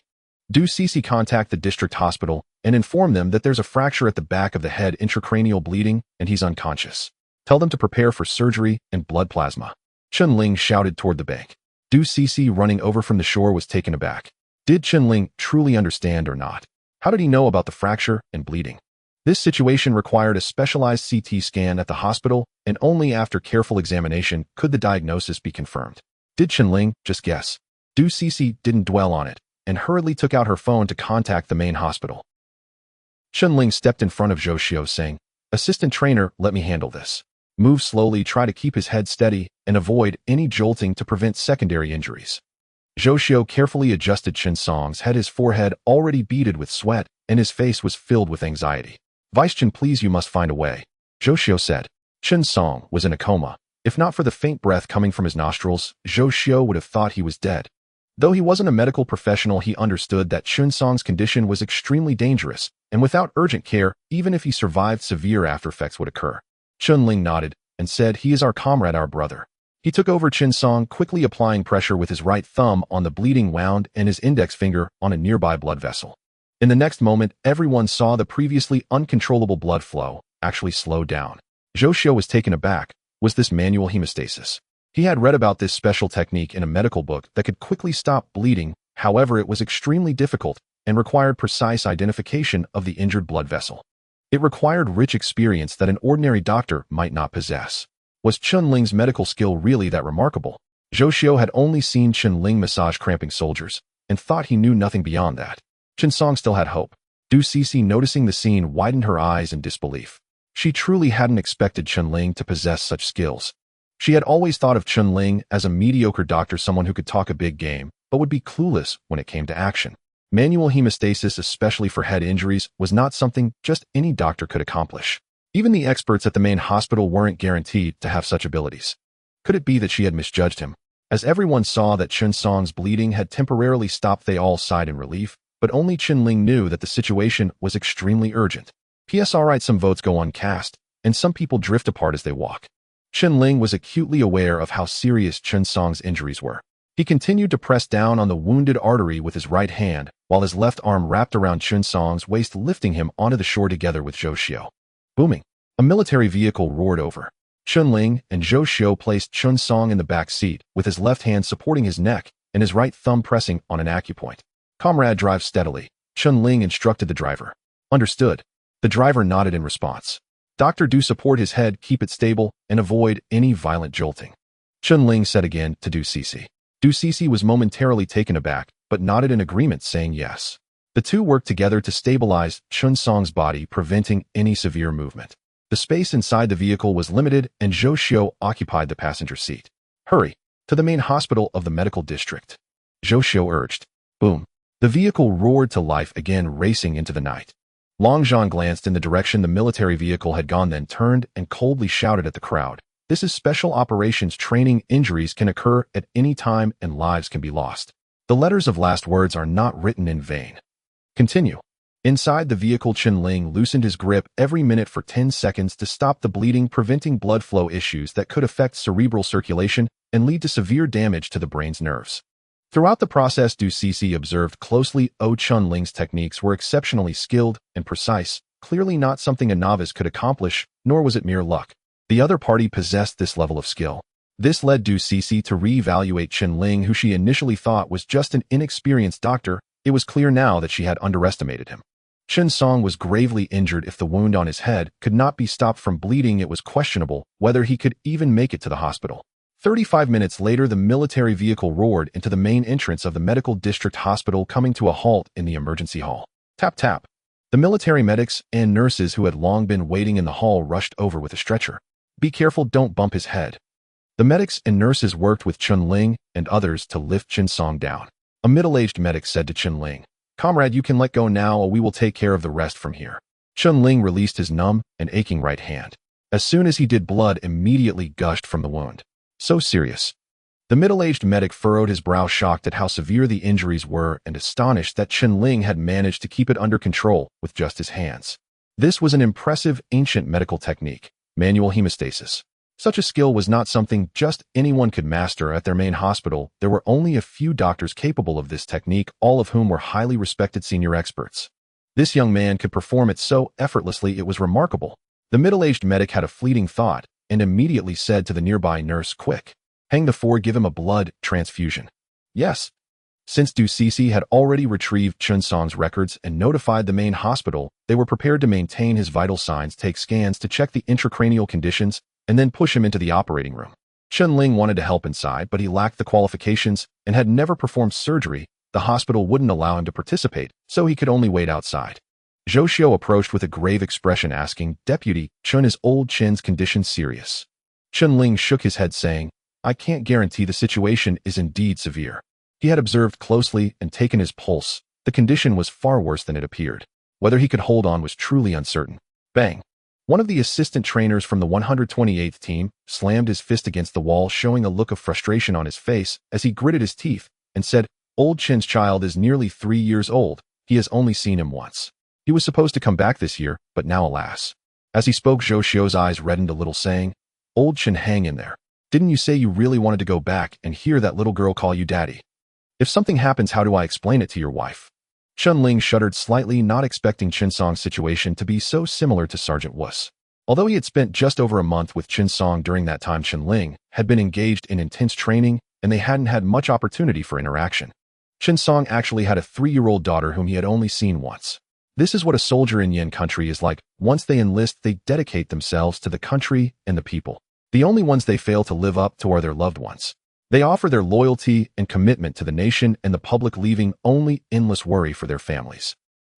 Do CC contact the district hospital and inform them that there's a fracture at the back of the head, intracranial bleeding, and he's unconscious. Tell them to prepare for surgery and blood plasma. Chen Ling shouted toward the bank. Du CC, running over from the shore, was taken aback. Did Chen Ling truly understand or not? How did he know about the fracture and bleeding? This situation required a specialized CT scan at the hospital, and only after careful examination could the diagnosis be confirmed. Did Chen Ling just guess? Du CC didn't dwell on it, and hurriedly took out her phone to contact the main hospital. Chen Ling stepped in front of Zhou Xiu, saying, Assistant trainer, let me handle this. Move slowly, try to keep his head steady, and avoid any jolting to prevent secondary injuries. Zhou Xiu carefully adjusted Chen Song's head, his forehead already beaded with sweat, and his face was filled with anxiety. Vice Chen, please, you must find a way, Zhou Xiu said. Chen Song was in a coma. If not for the faint breath coming from his nostrils, Zhou Xiu would have thought he was dead. Though he wasn't a medical professional, he understood that Chen Song's condition was extremely dangerous, and without urgent care, even if he survived, severe aftereffects would occur. Chen Ling nodded and said, He is our comrade, our brother. He took over Chen Song, quickly applying pressure with his right thumb on the bleeding wound and his index finger on a nearby blood vessel. In the next moment, everyone saw the previously uncontrollable blood flow actually slow down. Zhou Xiu was taken aback. Was this manual hemostasis? He had read about this special technique in a medical book that could quickly stop bleeding. However, it was extremely difficult and required precise identification of the injured blood vessel. It required rich experience that an ordinary doctor might not possess. Was Chen Ling's medical skill really that remarkable? Zhou Xiu had only seen Chen Ling massage cramping soldiers and thought he knew nothing beyond that. Chen Song still had hope. Du Cece, noticing the scene, widened her eyes in disbelief. She truly hadn't expected Chen Ling to possess such skills. She had always thought of Chen Ling as a mediocre doctor, someone who could talk a big game, but would be clueless when it came to action. Manual hemostasis, especially for head injuries, was not something just any doctor could accomplish. Even the experts at the main hospital weren't guaranteed to have such abilities. Could it be that she had misjudged him? As everyone saw that Chen Song's bleeding had temporarily stopped, they all sighed in relief, but only Chen Ling knew that the situation was extremely urgent. P.S. Alright, some votes go uncast, and some people drift apart as they walk. Chen Ling was acutely aware of how serious Chen Song's injuries were. He continued to press down on the wounded artery with his right hand, while his left arm wrapped around Chen Song's waist, lifting him onto the shore together with Zhou Xiu. Booming. A military vehicle roared over. Chen Ling and Zhou Xiu placed Chen Song in the back seat, with his left hand supporting his neck and his right thumb pressing on an acupoint. Comrade, drive steadily, Chen Ling instructed the driver. Understood. The driver nodded in response. Doctor, do support his head, keep it stable, and avoid any violent jolting. Chen Ling said again to Du Cece. Du Cece was momentarily taken aback, but nodded in agreement, saying yes. The two worked together to stabilize Chun Song's body, preventing any severe movement. The space inside the vehicle was limited, and Zhou Xiu occupied the passenger seat. Hurry, to the main hospital of the medical district, Zhou Xiu urged. Boom. The vehicle roared to life again, racing into the night. Long Zhan glanced in the direction the military vehicle had gone, then turned and coldly shouted at the crowd. This is special operations training. Injuries can occur at any time and lives can be lost. The letters of last words are not written in vain. Continue. Inside the vehicle, Chen Ling loosened his grip every minute for 10 seconds to stop the bleeding, preventing blood flow issues that could affect cerebral circulation and lead to severe damage to the brain's nerves. Throughout the process, Du Cece observed closely. Chen Ling's techniques were exceptionally skilled and precise, clearly not something a novice could accomplish, nor was it mere luck. The other party possessed this level of skill. This led Du Cece to re-evaluate Chen Ling, who she initially thought was just an inexperienced doctor. It was clear now that she had underestimated him. Chen Song was gravely injured. If the wound on his head could not be stopped from bleeding, it was questionable whether he could even make it to the hospital. 35 minutes later, the military vehicle roared into the main entrance of the medical district hospital, coming to a halt in the emergency hall. Tap tap. The military medics and nurses who had long been waiting in the hall rushed over with a stretcher. Be careful, don't bump his head. The medics and nurses worked with Chen Ling and others to lift Chen Song down. A middle-aged medic said to Chen Ling, Comrade, you can let go now, or we will take care of the rest from here. Chen Ling released his numb and aching right hand. As soon as he did, blood immediately gushed from the wound. So serious. The middle-aged medic furrowed his brow, shocked at how severe the injuries were and astonished that Chen Ling had managed to keep it under control with just his hands. This was an impressive ancient medical technique, manual hemostasis. Such a skill was not something just anyone could master. At their main hospital, there were only a few doctors capable of this technique, all of whom were highly respected senior experts. This young man could perform it so effortlessly it was remarkable. The middle-aged medic had a fleeting thought and immediately said to the nearby nurse, Quick, hang the four, give him a blood transfusion. Yes. Since Du Cece had already retrieved Chen Song's records and notified the main hospital, they were prepared to maintain his vital signs, take scans to check the intracranial conditions, and then push him into the operating room. Chen Ling wanted to help inside, but he lacked the qualifications and had never performed surgery. The hospital wouldn't allow him to participate, so he could only wait outside. Zhou Xiu approached with a grave expression, asking, Deputy, Chen, is old Chen's condition serious? Chen Ling shook his head, saying, I can't guarantee. The situation is indeed severe. He had observed closely and taken his pulse. The condition was far worse than it appeared. Whether he could hold on was truly uncertain. Bang! One of the assistant trainers from the 128th team slammed his fist against the wall, showing a look of frustration on his face as he gritted his teeth and said, Old Chen's child is nearly 3 years old. He has only seen him once. He was supposed to come back this year, but now alas. As he spoke, Zhou Xiu's eyes reddened a little, saying, Old Chen, hang in there. Didn't you say you really wanted to go back and hear that little girl call you daddy? If something happens, how do I explain it to your wife? Chen Ling shuddered slightly, not expecting Chen Song's situation to be so similar to Sergeant Wu's. Although he had spent just over a month with Chen Song, during that time Chen Ling had been engaged in intense training and they hadn't had much opportunity for interaction. Chen Song actually had a 3-year-old daughter whom he had only seen once. This is what a soldier in Yin country is like. Once they enlist, they dedicate themselves to the country and the people. The only ones they fail to live up to are their loved ones. They offer their loyalty and commitment to the nation and the public, leaving only endless worry for their families.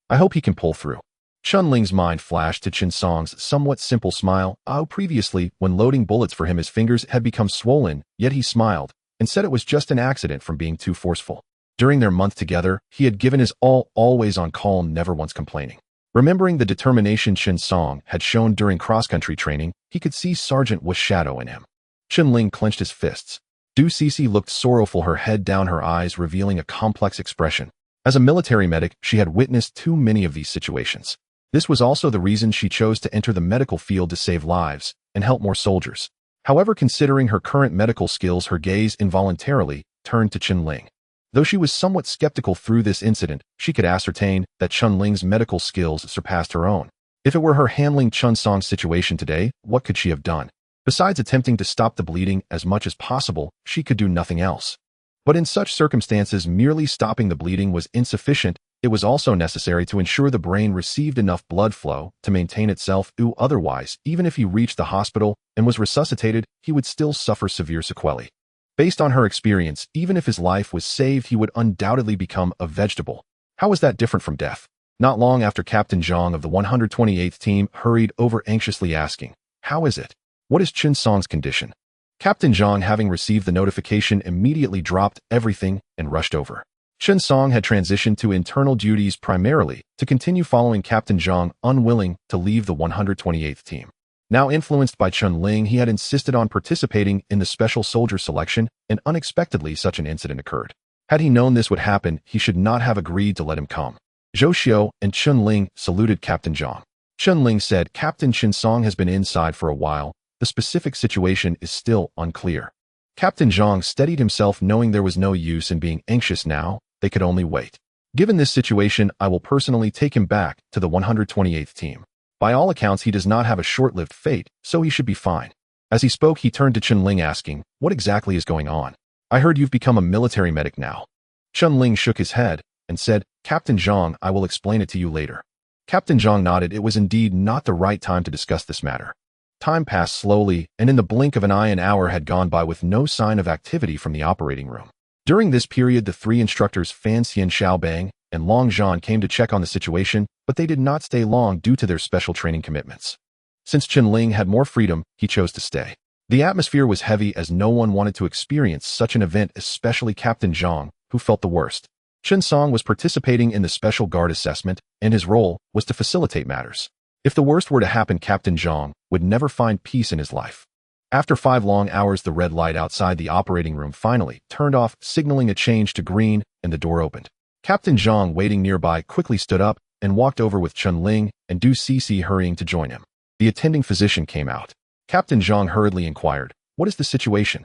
I hope he can pull through. Chen Ling's mind flashed to Chen Song's somewhat simple smile. Previously, when loading bullets for him, his fingers had become swollen, yet he smiled and said it was just an accident from being too forceful. During their month together, he had given his all, always on calm, never once complaining. Remembering the determination Chen Song had shown during cross-country training, he could see Sergeant Wu's shadow in him. Chen Ling clenched his fists. Du Cece looked sorrowful, her head down, her eyes revealing a complex expression. As a military medic, she had witnessed too many of these situations. This was also the reason she chose to enter the medical field, to save lives and help more soldiers. However, considering her current medical skills, her gaze involuntarily turned to Chen Ling. Though she was somewhat skeptical through this incident, she could ascertain that Chen Ling's medical skills surpassed her own. If it were her handling Chen Song's situation today, what could she have done? Besides attempting to stop the bleeding as much as possible, she could do nothing else. But in such circumstances, merely stopping the bleeding was insufficient, It was also necessary to ensure the brain received enough blood flow to maintain itself. Otherwise, even if he reached the hospital and was resuscitated, he would still suffer severe sequelae. Based on her experience, even if his life was saved, he would undoubtedly become a vegetable. How was that different from death? Not long after, Captain Zhang of the 128th team hurried over anxiously asking, "How is it? What is Chen Song's condition?" Captain Zhang, having received the notification, immediately dropped everything and rushed over. Chen Song had transitioned to internal duties primarily to continue following Captain Zhang, unwilling to leave the 128th team. Now influenced by Chen Ling, he had insisted on participating in the special soldier selection, and unexpectedly such an incident occurred. Had he known this would happen, he should not have agreed to let him come. Zhou Xiu and Chen Ling saluted Captain Zhang. Chen Ling said, "Captain Chen Song has been inside for a while. The specific situation is still unclear." Captain Zhang steadied himself, knowing there was no use in being anxious now. They could only wait. "Given this situation, I will personally take him back to the 128th team. By all accounts, he does not have a short-lived fate, so he should be fine." As he spoke, he turned to Chen Ling asking, "What exactly is going on? I heard you've become a military medic now." Chen Ling shook his head and said, "Captain Zhang, I will explain it to you later." Captain Zhang nodded. It was indeed not the right time to discuss this matter. Time passed slowly, and in the blink of an eye an hour had gone by with no sign of activity from the operating room. During this period, the three instructors Fan Xian, Xiaobang, and Long Zhan came to check on the situation, but they did not stay long due to their special training commitments. Since Chen Ling had more freedom, he chose to stay. The atmosphere was heavy as no one wanted to experience such an event, especially Captain Zhang, who felt the worst. Chen Song was participating in the special guard assessment, and his role was to facilitate matters. If the worst were to happen, Captain Zhang would never find peace in his life. After 5 long hours, the red light outside the operating room finally turned off, signaling a change to green, and the door opened. Captain Zhang, waiting nearby, quickly stood up and walked over with Chen Ling and Du Cece hurrying to join him. The attending physician came out. Captain Zhang hurriedly inquired, "What is the situation?"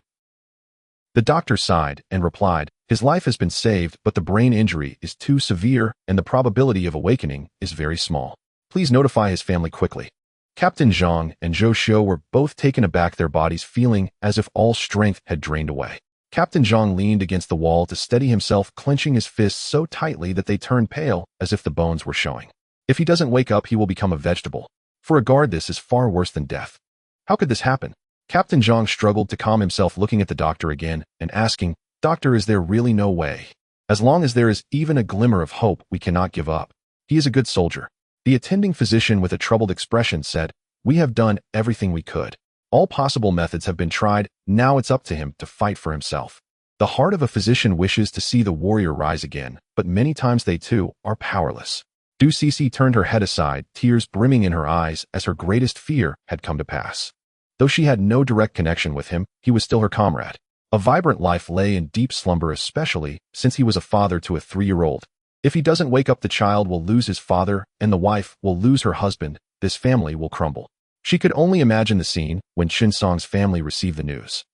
The doctor sighed and replied, "His life has been saved, but the brain injury is too severe and the probability of awakening is very small. Please notify his family quickly." Captain Zhang and Zhou Xiu were both taken aback, their bodies feeling as if all strength had drained away. Captain Zhang leaned against the wall to steady himself, clenching his fists so tightly that they turned pale as if the bones were showing. If he doesn't wake up, he will become a vegetable. For a guard, this is far worse than death. How could this happen? Captain Zhang struggled to calm himself, looking at the doctor again and asking, "Doctor, is there really no way? As long as there is even a glimmer of hope, we cannot give up. He is a good soldier." The attending physician, with a troubled expression, said, "We have done everything we could. All possible methods have been tried. Now it's up to him to fight for himself." The heart of a physician wishes to see the warrior rise again, but many times they too are powerless. Du Cece turned her head aside, tears brimming in her eyes, as her greatest fear had come to pass. Though she had no direct connection with him, he was still her comrade. A vibrant life lay in deep slumber, especially since he was a father to a 3-year-old. If he doesn't wake up, the child will lose his father, and the wife will lose her husband. This family will crumble. She could only imagine the scene when Chen Song's family received the news.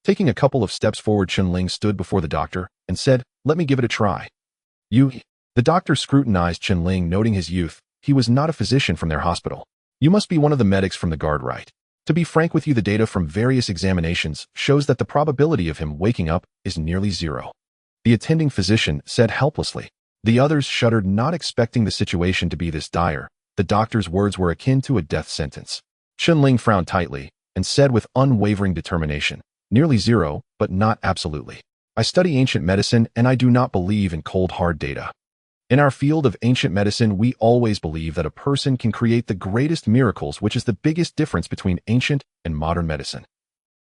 Taking a couple of steps forward, Chen Ling stood before the doctor and said, "Let me give it a try." "You?" The doctor scrutinized Chen Ling, noting his youth. He was not a physician from their hospital. "You must be one of the medics from the guard, right? To be frank with you, the data from various examinations shows that the probability of him waking up is nearly 0. The attending physician said helplessly. The others shuddered, not expecting the situation to be this dire. The doctor's words were akin to a death sentence. Chen Ling frowned tightly and said with unwavering determination, "Nearly 0, but not absolutely. I study ancient medicine, and I do not believe in cold hard data. In our field of ancient medicine, we always believe that a person can create the greatest miracles, which is the biggest difference between ancient and modern medicine.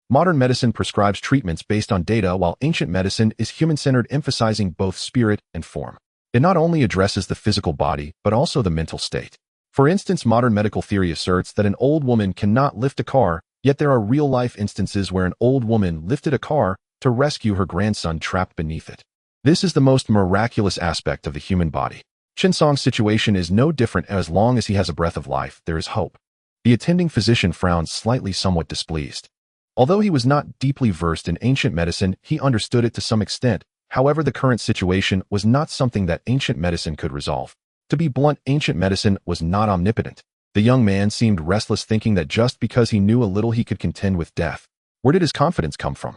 Modern medicine prescribes treatments based on data, while ancient medicine is human-centered, emphasizing both spirit and form. It not only addresses the physical body, but also the mental state. For instance, modern medical theory asserts that an old woman cannot lift a car, yet there are real-life instances where an old woman lifted a car to rescue her grandson trapped beneath it. This is the most miraculous aspect of the human body. Chen Song's situation is no different. As long as he has a breath of life, there is hope." The attending physician frowned slightly, somewhat displeased. Although he was not deeply versed in ancient medicine, he understood it to some extent. However, the current situation was not something that ancient medicine could resolve. To be blunt, ancient medicine was not omnipotent. The young man seemed restless, thinking that just because he knew a little he could contend with death. Where did his confidence come from?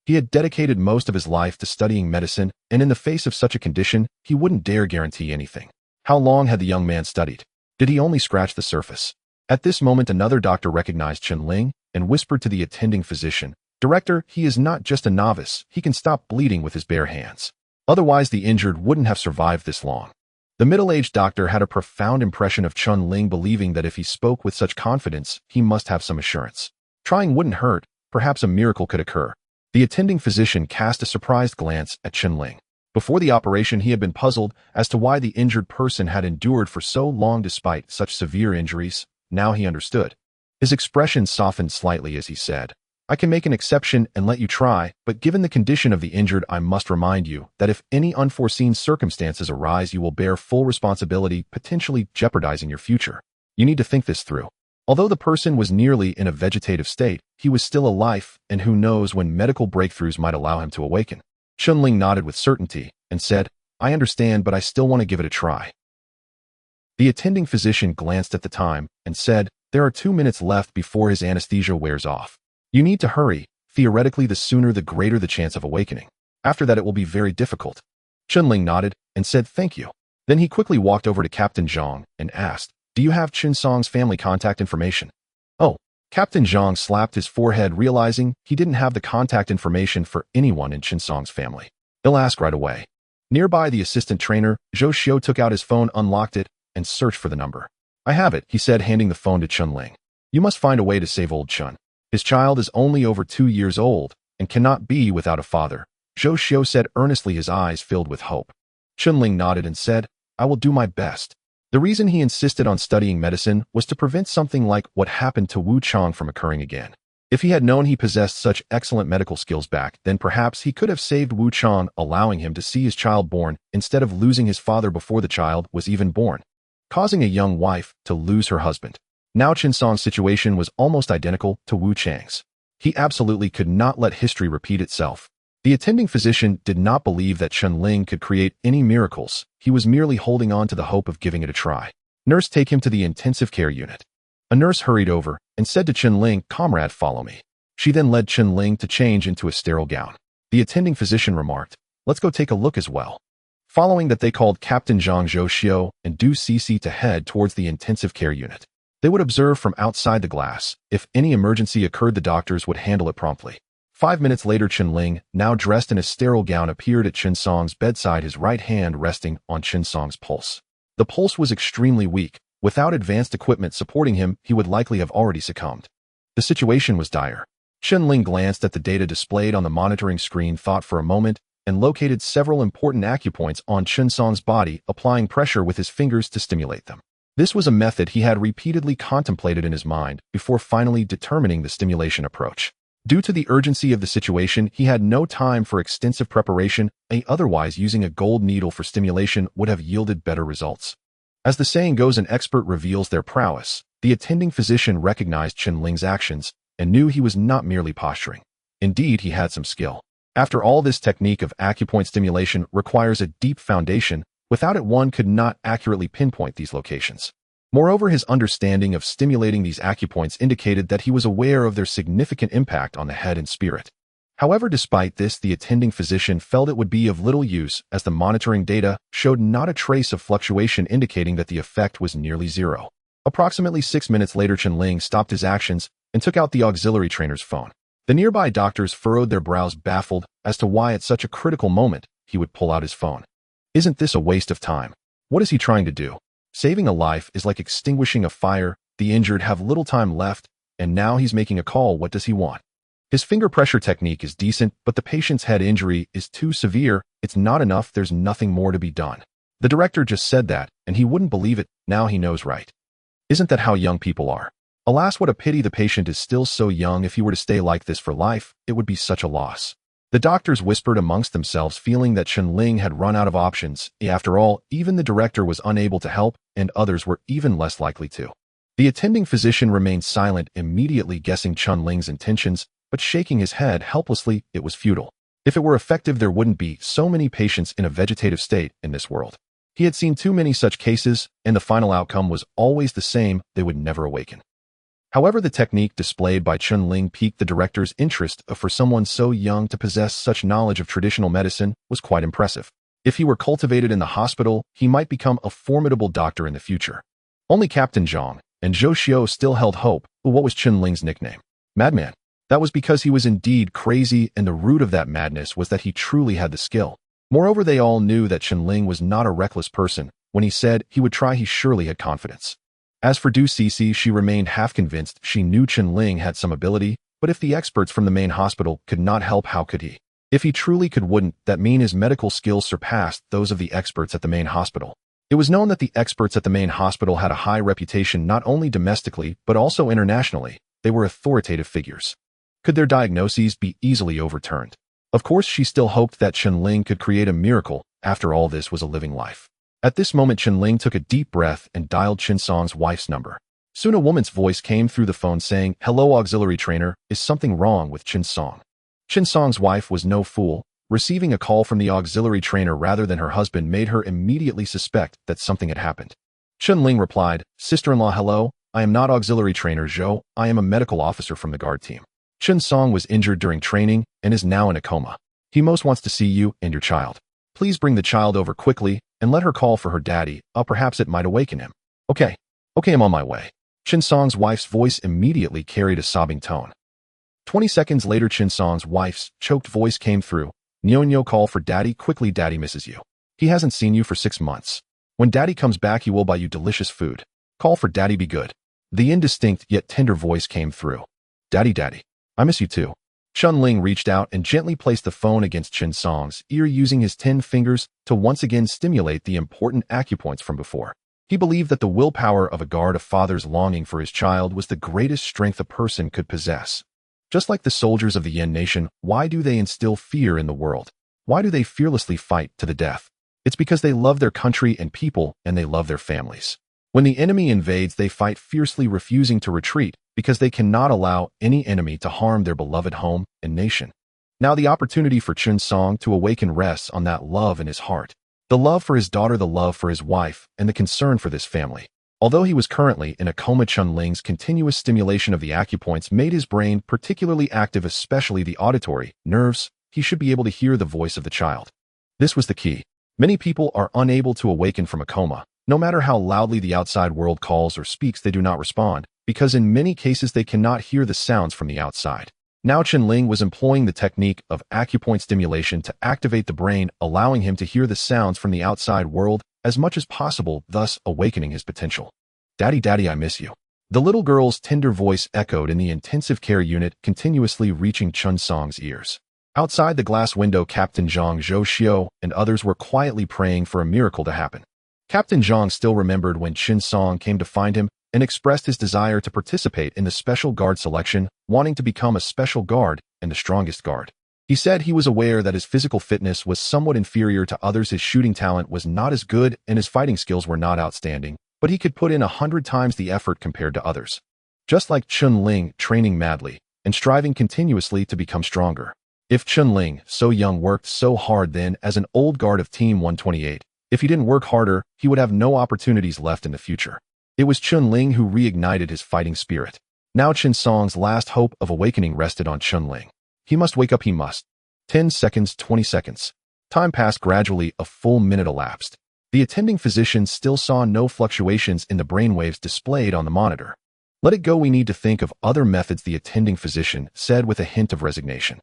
He had dedicated most of his life to studying medicine, and in the face of such a condition, he wouldn't dare guarantee anything. How long had the young man studied? Did he only scratch the surface? At this moment, another doctor recognized Chen Ling and whispered to the attending physician, "Director, he is not just a novice. He can stop bleeding with his bare hands. Otherwise, the injured wouldn't have survived this long." The middle-aged doctor had a profound impression of Chen Ling, believing that if he spoke with such confidence, he must have some assurance. Trying wouldn't hurt. Perhaps a miracle could occur. The attending physician cast a surprised glance at Chen Ling. Before the operation, he had been puzzled as to why the injured person had endured for so long despite such severe injuries. Now he understood. His expression softened slightly as he said, "I can make an exception and let you try, but given the condition of the injured, I must remind you that if any unforeseen circumstances arise, you will bear full responsibility, potentially jeopardizing your future. You need to think this through." Although the person was nearly in a vegetative state, he was still alive, and who knows when medical breakthroughs might allow him to awaken. Chen Ling nodded with certainty and said, "I understand, but I still want to give it a try." The attending physician glanced at the time and said, "There are 2 minutes left before his anesthesia wears off. You need to hurry. Theoretically, the sooner the greater the chance of awakening. After that, it will be very difficult." Chen Ling nodded and said thank you. Then he quickly walked over to Captain Zhang and asked, "Do you have Chen Song's family contact information?" "Oh." Captain Zhang slapped his forehead, realizing he didn't have the contact information for anyone in Chen Song's family. "They'll ask right away." Nearby, the assistant trainer, Zhou Xiu, took out his phone, unlocked it, and searched for the number. "I have it," he said, handing the phone to Chen Ling. "You must find a way to save old Chen. His child is only over 2 years old and cannot be without a father," Zhou Xiu said earnestly, his eyes filled with hope. Chen Ling nodded and said, "I will do my best." The reason he insisted on studying medicine was to prevent something like what happened to Wu Chang from occurring again. If he had known he possessed such excellent medical skills back then, perhaps he could have saved Wu Chang, allowing him to see his child born instead of losing his father before the child was even born, causing a young wife to lose her husband. Now Chen Song's situation was almost identical to Wu Chang's. He absolutely could not let history repeat itself. The attending physician did not believe that Chen Ling could create any miracles. He was merely holding on to the hope of giving it a try. "Nurse, take him to the intensive care unit." A nurse hurried over and said to Chen Ling, "Comrade, follow me." She then led Chen Ling to change into a sterile gown. The attending physician remarked, "Let's go take a look as well." Following that, they called Captain Zhang Zhou Xiu and Du Cc to head towards the intensive care unit. They would observe from outside the glass. If any emergency occurred, the doctors would handle it promptly. 5 minutes later, Chen Ling, now dressed in a sterile gown, appeared at Chen Song's bedside, his right hand resting on Chen Song's pulse. The pulse was extremely weak. Without advanced equipment supporting him, he would likely have already succumbed. The situation was dire. Chen Ling glanced at the data displayed on the monitoring screen, thought for a moment, and located several important acupoints on Chen Song's body, applying pressure with his fingers to stimulate them. This was a method he had repeatedly contemplated in his mind before finally determining the stimulation approach. Due to the urgency of the situation, he had no time for extensive preparation. Otherwise, using a gold needle for stimulation would have yielded better results. As the saying goes, an expert reveals their prowess. The attending physician recognized Chen Ling's actions and knew he was not merely posturing. Indeed, he had some skill. After all, this technique of acupoint stimulation requires a deep foundation. Without it, one could not accurately pinpoint these locations. Moreover, his understanding of stimulating these acupoints indicated that he was aware of their significant impact on the head and spirit. However, despite this, the attending physician felt it would be of little use, as the monitoring data showed not a trace of fluctuation, indicating that the effect was nearly zero. Approximately 6 minutes later, Chen Ling stopped his actions and took out the auxiliary trainer's phone. The nearby doctors furrowed their brows, baffled as to why at such a critical moment he would pull out his phone. Isn't this a waste of time? What is he trying to do? Saving a life is like extinguishing a fire. The injured have little time left, and now he's making a call. What does he want? His finger pressure technique is decent, but the patient's head injury is too severe. It's not enough. There's nothing more to be done. The director just said that, and he wouldn't believe it. Now he knows, right? Isn't that how young people are? Alas, what a pity the patient is still so young. If he were to stay like this for life, it would be such a loss. The doctors whispered amongst themselves, feeling that Chen Ling had run out of options. After all, even the director was unable to help, and others were even less likely to. The attending physician remained silent, immediately guessing Chen Ling's intentions, but shaking his head helplessly. It was futile. If it were effective, there wouldn't be so many patients in a vegetative state in this world. He had seen too many such cases, and the final outcome was always the same: they would never awaken. However, the technique displayed by Chen Ling piqued the director's interest for someone so young to possess such knowledge of traditional medicine was quite impressive. If he were cultivated in the hospital, he might become a formidable doctor in the future. Only Captain Zhang and Zhou Xiao still held hope. What was Chen Ling's nickname? Madman. That was because he was indeed crazy, and the root of that madness was that he truly had the skill. Moreover, they all knew that Chen Ling was not a reckless person. When he said he would try, he surely had confidence. As for Du Cixi, she remained half convinced. She knew Chen Ling had some ability, but if the experts from the main hospital could not help, how could he? If he truly could, wouldn't that mean his medical skills surpassed those of the experts at the main hospital? It was known that the experts at the main hospital had a high reputation not only domestically but also internationally. They were authoritative figures. Could their diagnoses be easily overturned? Of course, she still hoped that Chen Ling could create a miracle. After all, this was a living life. At this moment, Chen Ling took a deep breath and dialed Chen Song's wife's number. Soon a woman's voice came through the phone saying, "Hello, auxiliary trainer, is something wrong with Chen Song?" Chen Song's wife was no fool. Receiving a call from the auxiliary trainer rather than her husband made her immediately suspect that something had happened. Chen Ling replied, "Sister-in-law, hello, I am not auxiliary trainer Zhou, I am a medical officer from the guard team. Chen Song was injured during training and is now in a coma. He most wants to see you and your child. Please bring the child over quickly and let her call for her daddy. Perhaps it might awaken him." Okay, I'm on my way." Chen Song's wife's voice immediately carried a sobbing tone. 20 seconds later, Chen Song's wife's choked voice came through. "Nyo, call for daddy quickly. Daddy misses you. He hasn't seen you for 6 months. When daddy comes back, he will buy you delicious food. Call for daddy, be good." The indistinct yet tender voice came through. Daddy, I miss you too." Chen Ling reached out and gently placed the phone against Chen Song's ear, using his 10 fingers to once again stimulate the important acupoints from before. He believed that the willpower of a guard, a father's longing for his child, was the greatest strength a person could possess. Just like the soldiers of the Yen nation, why do they instill fear in the world? Why do they fearlessly fight to the death? It's because they love their country and people, and they love their families. When the enemy invades, they fight fiercely, refusing to retreat, because they cannot allow any enemy to harm their beloved home and nation. Now the opportunity for Chen Song to awaken rests on that love in his heart. The love for his daughter, the love for his wife, and the concern for this family. Although he was currently in a coma, Chen Ling's continuous stimulation of the acupoints made his brain particularly active, especially the auditory nerves. He should be able to hear the voice of the child. This was the key. Many people are unable to awaken from a coma. No matter how loudly the outside world calls or speaks, they do not respond, because in many cases they cannot hear the sounds from the outside. Now Chen Ling was employing the technique of acupoint stimulation to activate the brain, allowing him to hear the sounds from the outside world as much as possible, thus awakening his potential. Daddy, I miss you." The little girl's tender voice echoed in the intensive care unit, continuously reaching Chen Song's ears. Outside the glass window, Captain Zhang, Zhou Xiao, and others were quietly praying for a miracle to happen. Captain Zhang still remembered when Chen Song came to find him and expressed his desire to participate in the special guard selection, wanting to become a special guard and the strongest guard. He said he was aware that his physical fitness was somewhat inferior to others, his shooting talent was not as good, and his fighting skills were not outstanding, but he could put in 100 times the effort compared to others. Just like Chen Ling, training madly and striving continuously to become stronger. If Chen Ling, so young, worked so hard then as an old guard of Team 128, if he didn't work harder, he would have no opportunities left in the future. It was Chen Ling who reignited his fighting spirit. Now Chen Song's last hope of awakening rested on Chen Ling. He must wake up, he must. 10 seconds, 20 seconds. Time passed gradually, a full minute elapsed. The attending physician still saw no fluctuations in the brainwaves displayed on the monitor. "Let it go, we need to think of other methods," the attending physician said with a hint of resignation.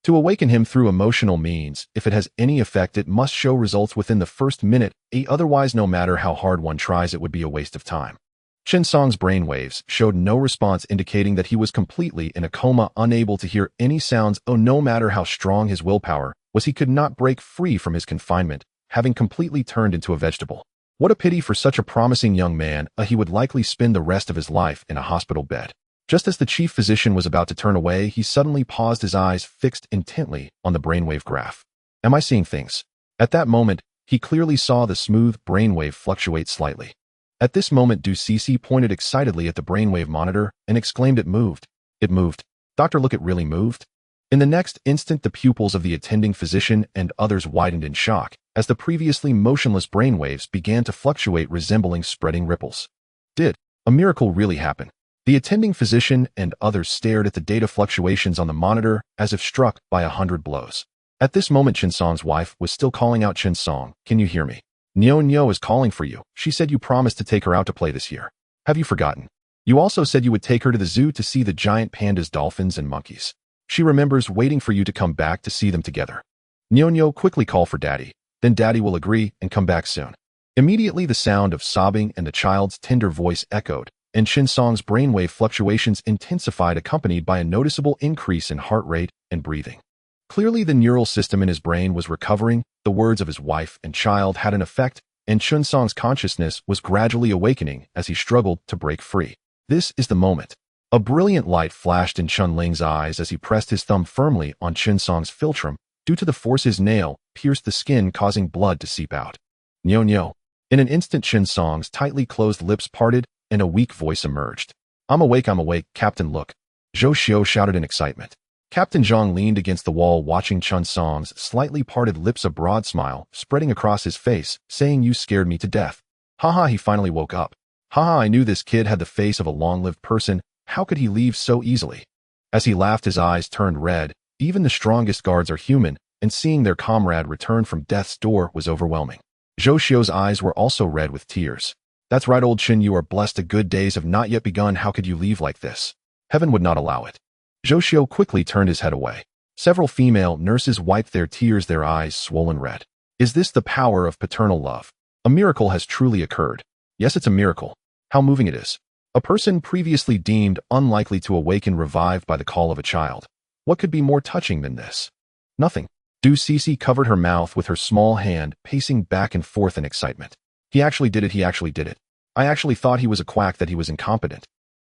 To awaken him through emotional means, if it has any effect, it must show results within the first minute, otherwise no matter how hard one tries, it would be a waste of time. Chen Song's brainwaves showed no response, indicating that he was completely in a coma, unable to hear any sounds. No matter how strong his willpower was, he could not break free from his confinement, having completely turned into a vegetable. What a pity for such a promising young man. He would likely spend the rest of his life in a hospital bed. Just as the chief physician was about to turn away, he suddenly paused, his eyes fixed intently on the brainwave graph. "Am I seeing things?" At that moment, he clearly saw the smooth brainwave fluctuate slightly. At this moment, Du Cixi pointed excitedly at the brainwave monitor and exclaimed, "It moved. It moved. Doctor, look, it really moved." In the next instant, the pupils of the attending physician and others widened in shock as the previously motionless brainwaves began to fluctuate, resembling spreading ripples. Did a miracle really happen? The attending physician and others stared at the data fluctuations on the monitor as if struck by 100 blows. At this moment, Chen Song's wife was still calling out, "Chen Song, can you hear me? Nyo is calling for you. She said you promised to take her out to play this year. Have you forgotten? You also said you would take her to the zoo to see the giant pandas, dolphins, and monkeys. She remembers waiting for you to come back to see them together. Nyo, quickly call for Daddy. Then Daddy will agree and come back soon." Immediately, the sound of sobbing and the child's tender voice echoed, and Chen Song's brainwave fluctuations intensified, accompanied by a noticeable increase in heart rate and breathing. Clearly, the neural system in his brain was recovering, the words of his wife and child had an effect, and Chen Song's consciousness was gradually awakening as he struggled to break free. This is the moment. A brilliant light flashed in Chen Ling's eyes as he pressed his thumb firmly on Chen Song's philtrum. Due to the force, his nail pierced the skin, causing blood to seep out. Nyo. In an instant, Chen Song's tightly closed lips parted, and a weak voice emerged. I'm awake, Captain, look." Zhou Xiao shouted in excitement. Captain Zhang leaned against the wall, watching Chen Song's slightly parted lips, a broad smile spreading across his face, saying, "You scared me to death." Haha, he finally woke up. Haha, I knew this kid had the face of a long-lived person. How could he leave so easily? As he laughed, his eyes turned red. Even the strongest guards are human, and seeing their comrade return from death's door was overwhelming. Zhou Xiao's eyes were also red with tears. "That's right, old Chen, you are blessed. The good days have not yet begun. How could you leave like this? Heaven would not allow it." Zhou Xiao quickly turned his head away. Several female nurses wiped their tears, their eyes swollen red. Is this the power of paternal love? A miracle has truly occurred. Yes, it's a miracle. How moving it is. A person previously deemed unlikely to awaken revived by the call of a child. What could be more touching than this? Nothing. Du Cece covered her mouth with her small hand, pacing back and forth in excitement. He actually did it. I actually thought he was a quack, that he was incompetent.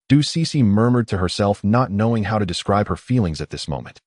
Du Cece murmured to herself, not knowing how to describe her feelings at this moment.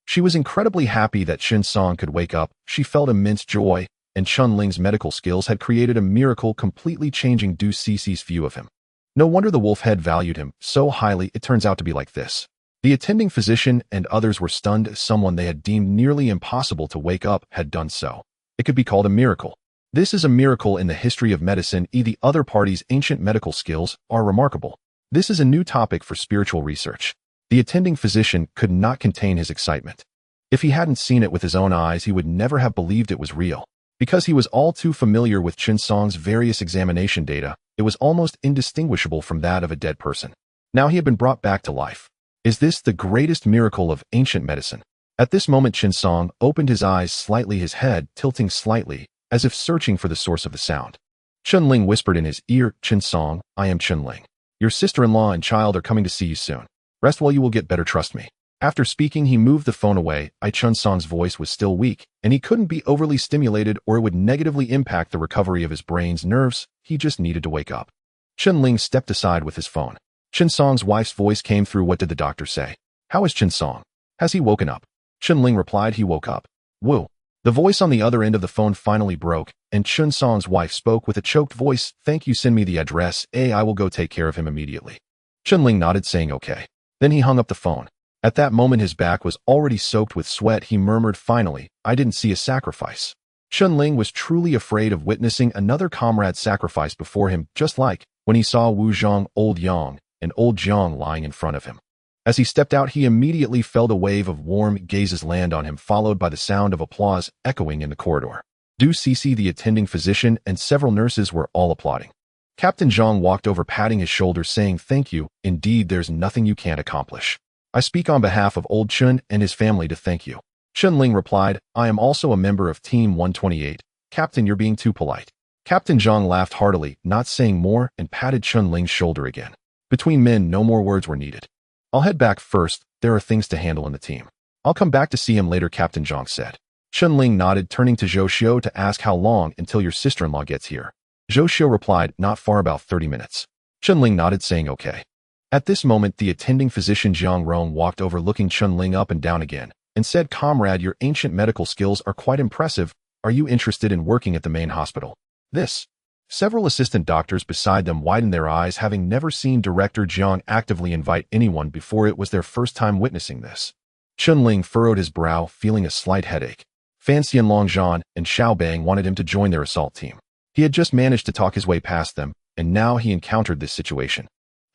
She was incredibly happy that Chen Song could wake up. She felt immense joy, and Chen Ling's medical skills had created a miracle, completely changing Du Cece's view of him. No wonder the wolf head valued him so highly. It turns out to be like this. The attending physician and others were stunned as someone they had deemed nearly impossible to wake up had done so. It could be called a miracle. This is a miracle in the history of medicine. The other party's ancient medical skills are remarkable. This is a new topic for spiritual research. The attending physician could not contain his excitement. If he hadn't seen it with his own eyes, he would never have believed it was real. Because he was all too familiar with Chen Song's various examination data, it was almost indistinguishable from that of a dead person. Now he had been brought back to life. Is this the greatest miracle of ancient medicine? At this moment, Chen Song opened his eyes slightly, his head tilting slightly, as if searching for the source of the sound. Chen Ling whispered in his ear, "Chen Song, I am Chen Ling. Your sister-in-law and child are coming to see you soon. Rest well, you will get better, trust me." After speaking, he moved the phone away. Chen Song's voice was still weak, and he couldn't be overly stimulated or it would negatively impact the recovery of his brain's nerves. He just needed to wake up. Chen Ling stepped aside with his phone. Chen Song's wife's voice came through. "What did the doctor say? How is Chen Song? Has he woken up?" Chen Ling replied, "He woke up." Woo. The voice on the other end of the phone finally broke, and Chen Song's wife spoke with a choked voice, "Thank you, send me the address. I will go take care of him immediately." Chen Ling nodded, saying okay. Then he hung up the phone. At that moment, his back was already soaked with sweat. He murmured, "Finally, I didn't see a sacrifice." Chen Ling was truly afraid of witnessing another comrade sacrifice before him, just like when he saw Wu Zhang, old Yang, and old Jiang lying in front of him. As he stepped out, he immediately felt a wave of warm gazes land on him, followed by the sound of applause echoing in the corridor. Du Cece, the attending physician, and several nurses were all applauding. Captain Zhang walked over, patting his shoulder, saying, "Thank you. Indeed, there's nothing you can't accomplish. I speak on behalf of old Chen and his family to thank you." Chen Ling replied, "I am also a member of Team 128. Captain, you're being too polite." Captain Zhang laughed heartily, not saying more, and patted Chen Ling's shoulder again. Between men, no more words were needed. "I'll head back first. There are things to handle in the team. I'll come back to see him later," Captain Zhang said. Chen Ling nodded, turning to Zhou Xiao to ask, "How long until your sister-in-law gets here?" Zhou Xiao replied, "Not far, about 30 minutes. Chen Ling nodded, saying okay. At this moment, the attending physician Jiang Rong walked over, looking Chen Ling up and down again, and said, "Comrade, your ancient medical skills are quite impressive. Are you interested in working at the main hospital?" This. Several assistant doctors beside them widened their eyes, having never seen Director Jiang actively invite anyone before. It was their first time witnessing this. Chen Ling furrowed his brow, feeling a slight headache. Fan Xianlong Zhan and Xiao Bang wanted him to join their assault team. He had just managed to talk his way past them, and now he encountered this situation.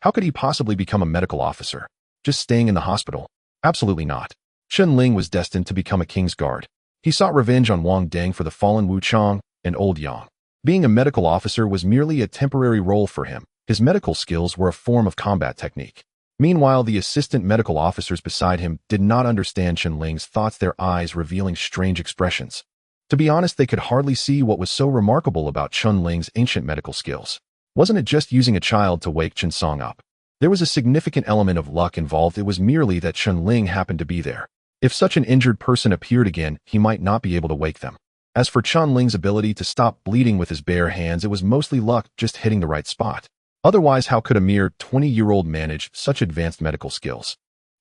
How could he possibly become a medical officer? Just staying in the hospital? Absolutely not. Chen Ling was destined to become a king's guard. He sought revenge on Wang Deng for the fallen Wu Chang and Old Yang. Being a medical officer was merely a temporary role for him. His medical skills were a form of combat technique. Meanwhile, the assistant medical officers beside him did not understand Chen Ling's thoughts, their eyes revealing strange expressions. To be honest, they could hardly see what was so remarkable about Chen Ling's ancient medical skills. Wasn't it just using a child to wake Chen Song up? There was a significant element of luck involved. It was merely that Chen Ling happened to be there. If such an injured person appeared again, he might not be able to wake them. As for Chen Ling's ability to stop bleeding with his bare hands, it was mostly luck, just hitting the right spot. Otherwise, how could a mere 20-year-old manage such advanced medical skills?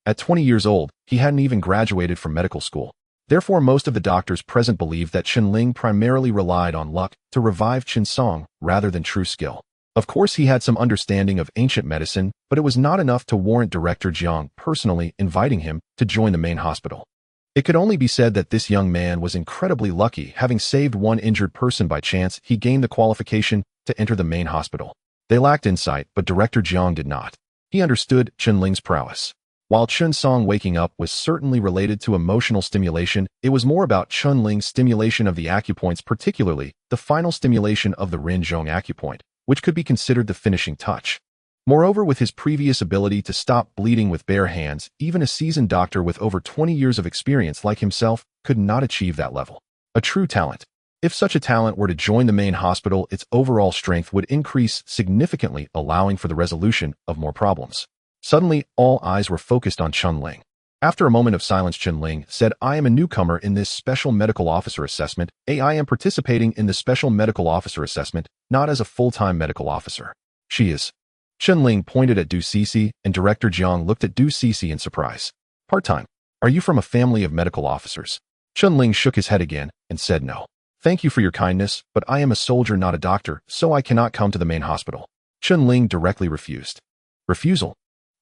At 20 years old, he hadn't even graduated from medical school. Therefore, most of the doctors present believed that Chen Ling primarily relied on luck to revive Chen Song rather than true skill. Of course, he had some understanding of ancient medicine, but it was not enough to warrant Director Jiang personally inviting him to join the main hospital. It could only be said that this young man was incredibly lucky. Having saved one injured person by chance, he gained the qualification to enter the main hospital. They lacked insight, but Director Jiang did not. He understood Chen Ling's prowess. While Chen Song waking up was certainly related to emotional stimulation, it was more about Chen Ling's stimulation of the acupoints, particularly the final stimulation of the Ren Zhong acupoint, which could be considered the finishing touch. Moreover, with his previous ability to stop bleeding with bare hands, even a seasoned doctor with over 20 years of experience like himself could not achieve that level. A true talent. If such a talent were to join the main hospital, its overall strength would increase significantly, allowing for the resolution of more problems. Suddenly, all eyes were focused on Chen Ling. After a moment of silence, Chen Ling said, "I am a newcomer in this special medical officer assessment. I am participating in the special medical officer assessment, not as a full-time medical officer." She is. Chen Ling pointed at Du Cixi, and Director Jiang looked at Du Cixi in surprise. "Part-time? Are you from a family of medical officers?" Chen Ling shook his head again and said, "No. Thank you for your kindness, but I am a soldier, not a doctor, so I cannot come to the main hospital." Chen Ling directly refused. Refusal?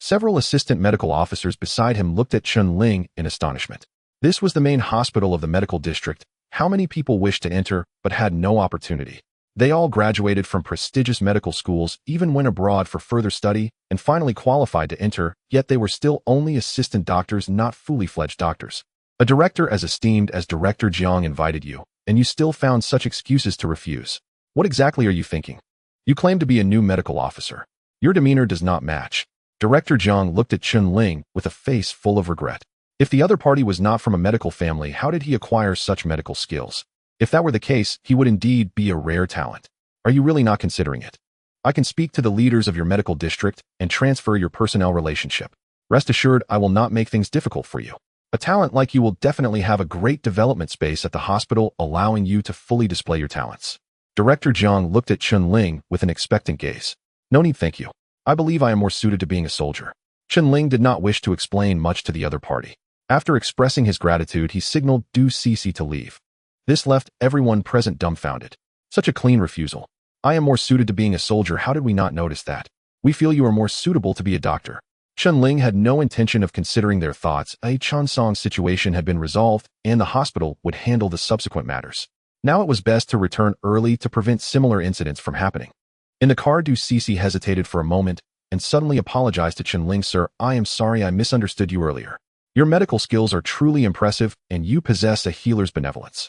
Several assistant medical officers beside him looked at Chen Ling in astonishment. This was the main hospital of the medical district. How many people wished to enter but had no opportunity? They all graduated from prestigious medical schools, even went abroad for further study, and finally qualified to enter, yet they were still only assistant doctors, not fully fledged doctors. A director as esteemed as Director Jiang invited you, and you still found such excuses to refuse. What exactly are you thinking? You claim to be a new medical officer. Your demeanor does not match. Director Jiang looked at Chen Ling with a face full of regret. If the other party was not from a medical family, how did he acquire such medical skills? If that were the case, he would indeed be a rare talent. Are you really not considering it? I can speak to the leaders of your medical district and transfer your personnel relationship. Rest assured, I will not make things difficult for you. A talent like you will definitely have a great development space at the hospital, allowing you to fully display your talents. Director Jiang looked at Chen Ling with an expectant gaze. No need, thank you. I believe I am more suited to being a soldier. Chen Ling did not wish to explain much to the other party. After expressing his gratitude, he signaled Du Cixi to leave. This left everyone present dumbfounded. Such a clean refusal. I am more suited to being a soldier. How did we not notice that? We feel you are more suitable to be a doctor. Chen Ling had no intention of considering their thoughts. Chen Song's situation had been resolved, and the hospital would handle the subsequent matters. Now it was best to return early to prevent similar incidents from happening. In the car, Du Cixi hesitated for a moment and suddenly apologized to Chen Ling. "Sir, I am sorry I misunderstood you earlier. Your medical skills are truly impressive, and you possess a healer's benevolence."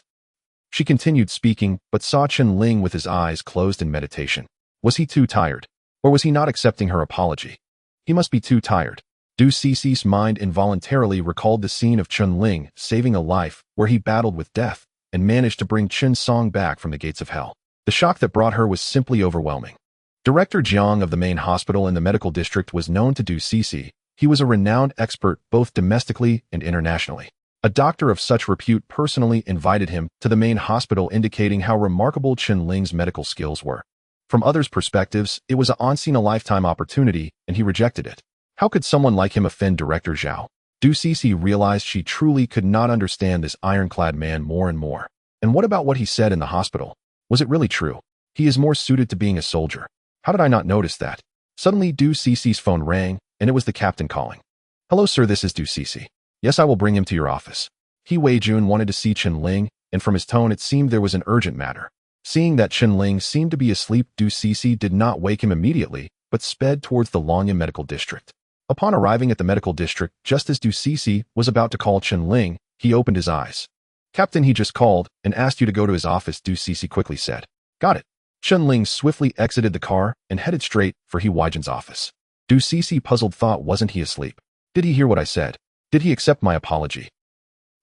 She continued speaking, but saw Chen Ling with his eyes closed in meditation. Was he too tired? Or was he not accepting her apology? He must be too tired. Du Cixi's mind involuntarily recalled the scene of Chen Ling saving a life where he battled with death and managed to bring Chen Song back from the gates of hell. The shock that brought her was simply overwhelming. Director Jiang of the main hospital in the medical district was known to Du Cixi. He was a renowned expert both domestically and internationally. A doctor of such repute personally invited him to the main hospital, indicating how remarkable Chen Ling's medical skills were. From others' perspectives, it was a once-in-a-lifetime opportunity, and he rejected it. How could someone like him offend Director Zhao? Du Cixi realized she truly could not understand this ironclad man more and more. And what about what he said in the hospital? Was it really true? He is more suited to being a soldier. How did I not notice that? Suddenly, Du Cixi's phone rang, and it was the captain calling. "Hello, sir, this is Du Cixi. Yes, I will bring him to your office." He Wei Jun wanted to see Chen Ling, and from his tone it seemed there was an urgent matter. Seeing that Chen Ling seemed to be asleep, Du Cixi did not wake him immediately, but sped towards the Longya medical district. Upon arriving at the medical district, just as Du Cece was about to call Chen Ling, he opened his eyes. "Captain, he just called and asked you to go to his office," Du Cece quickly said. "Got it." Chen Ling swiftly exited the car and headed straight for He Weijian's office. Du Cece puzzled thought, wasn't he asleep? Did he hear what I said? Did he accept my apology?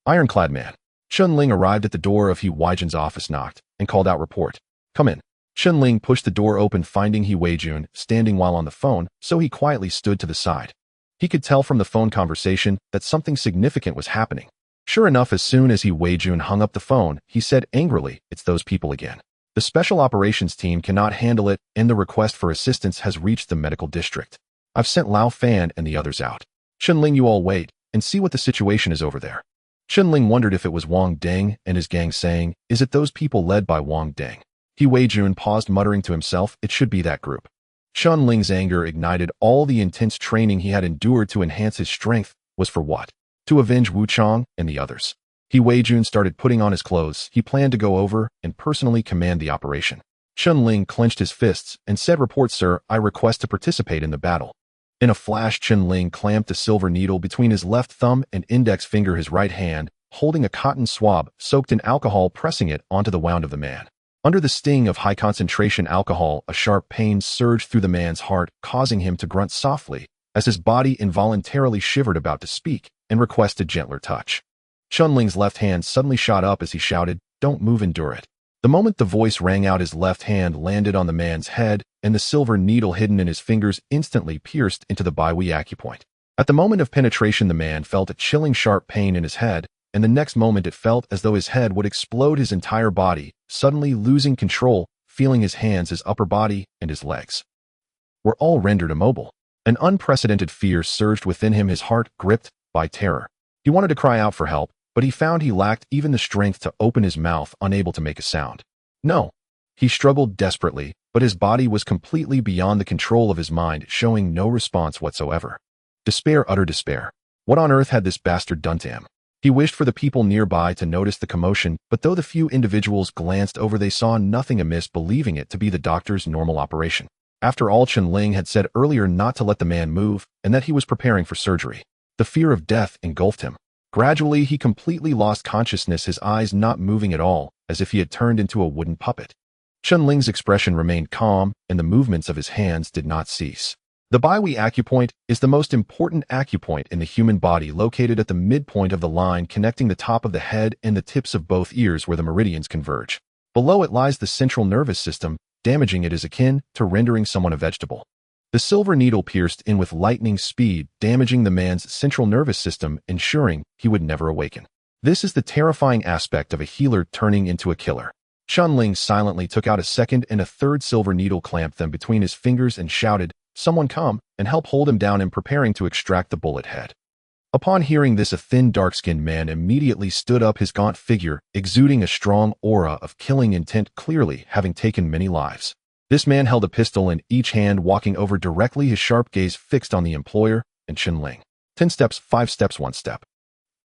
Ironclad man. Chen Ling arrived at the door of He Weijian's office, knocked, and called out, "Report. Come in." Chen Ling pushed the door open, finding He Weijian standing while on the phone, so he quietly stood to the side. He could tell from the phone conversation that something significant was happening. Sure enough, as soon as He Weijian hung up the phone, he said angrily, "It's those people again. The special operations team cannot handle it, and the request for assistance has reached the medical district. I've sent Lao Fan and the others out. Chen Ling, you all wait and see what the situation is over there." Chen Ling wondered if it was Wang Deng and his gang saying, "Is it those people led by Wang Deng?" He Weijian paused, muttering to himself, "It should be that group." Chen Ling's anger ignited. All the intense training he had endured to enhance his strength was for what? To avenge Wu Chang and the others. He Weijian started putting on his clothes. He planned to go over and personally command the operation. Chen Ling clenched his fists and said, "Report, sir. I request to participate in the battle." In a flash, Chen Ling clamped a silver needle between his left thumb and index finger, his right hand holding a cotton swab soaked in alcohol, pressing it onto the wound of the man. Under the sting of high-concentration alcohol, a sharp pain surged through the man's heart, causing him to grunt softly as his body involuntarily shivered, about to speak and request a gentler touch. Chen Ling's left hand suddenly shot up as he shouted, "Don't move, endure it." The moment the voice rang out, his left hand landed on the man's head, and the silver needle hidden in his fingers instantly pierced into the biwi acupoint. At the moment of penetration, the man felt a chilling sharp pain in his head, and the next moment it felt as though his head would explode. His entire body, suddenly losing control, feeling his hands, his upper body, and his legs were all rendered immobile. An unprecedented fear surged within him, his heart gripped by terror. He wanted to cry out for help, but he found he lacked even the strength to open his mouth, unable to make a sound. No. He struggled desperately, but his body was completely beyond the control of his mind, showing no response whatsoever. Despair, utter despair. What on earth had this bastard done to him? He wished for the people nearby to notice the commotion, but though the few individuals glanced over, they saw nothing amiss, believing it to be the doctor's normal operation. After all, Chen Ling had said earlier not to let the man move, and that he was preparing for surgery. The fear of death engulfed him. Gradually, he completely lost consciousness, his eyes not moving at all, as if he had turned into a wooden puppet. Chen Ling's expression remained calm, and the movements of his hands did not cease. The biwi acupoint is the most important acupoint in the human body, located at the midpoint of the line connecting the top of the head and the tips of both ears, where the meridians converge. Below it lies the central nervous system. Damaging it is akin to rendering someone a vegetable. The silver needle pierced in with lightning speed, damaging the man's central nervous system, ensuring he would never awaken. This is the terrifying aspect of a healer turning into a killer. Chen Ling silently took out a second and a third silver needle, clamped them between his fingers, and shouted, "Someone come and help hold him down," and preparing to extract the bullet head. Upon hearing this, a thin, dark-skinned man immediately stood up, his gaunt figure exuding a strong aura of killing intent, clearly having taken many lives. This man held a pistol in each hand, walking over directly, his sharp gaze fixed on the employer and Chen Ling. 10 steps, 5 steps, 1 step.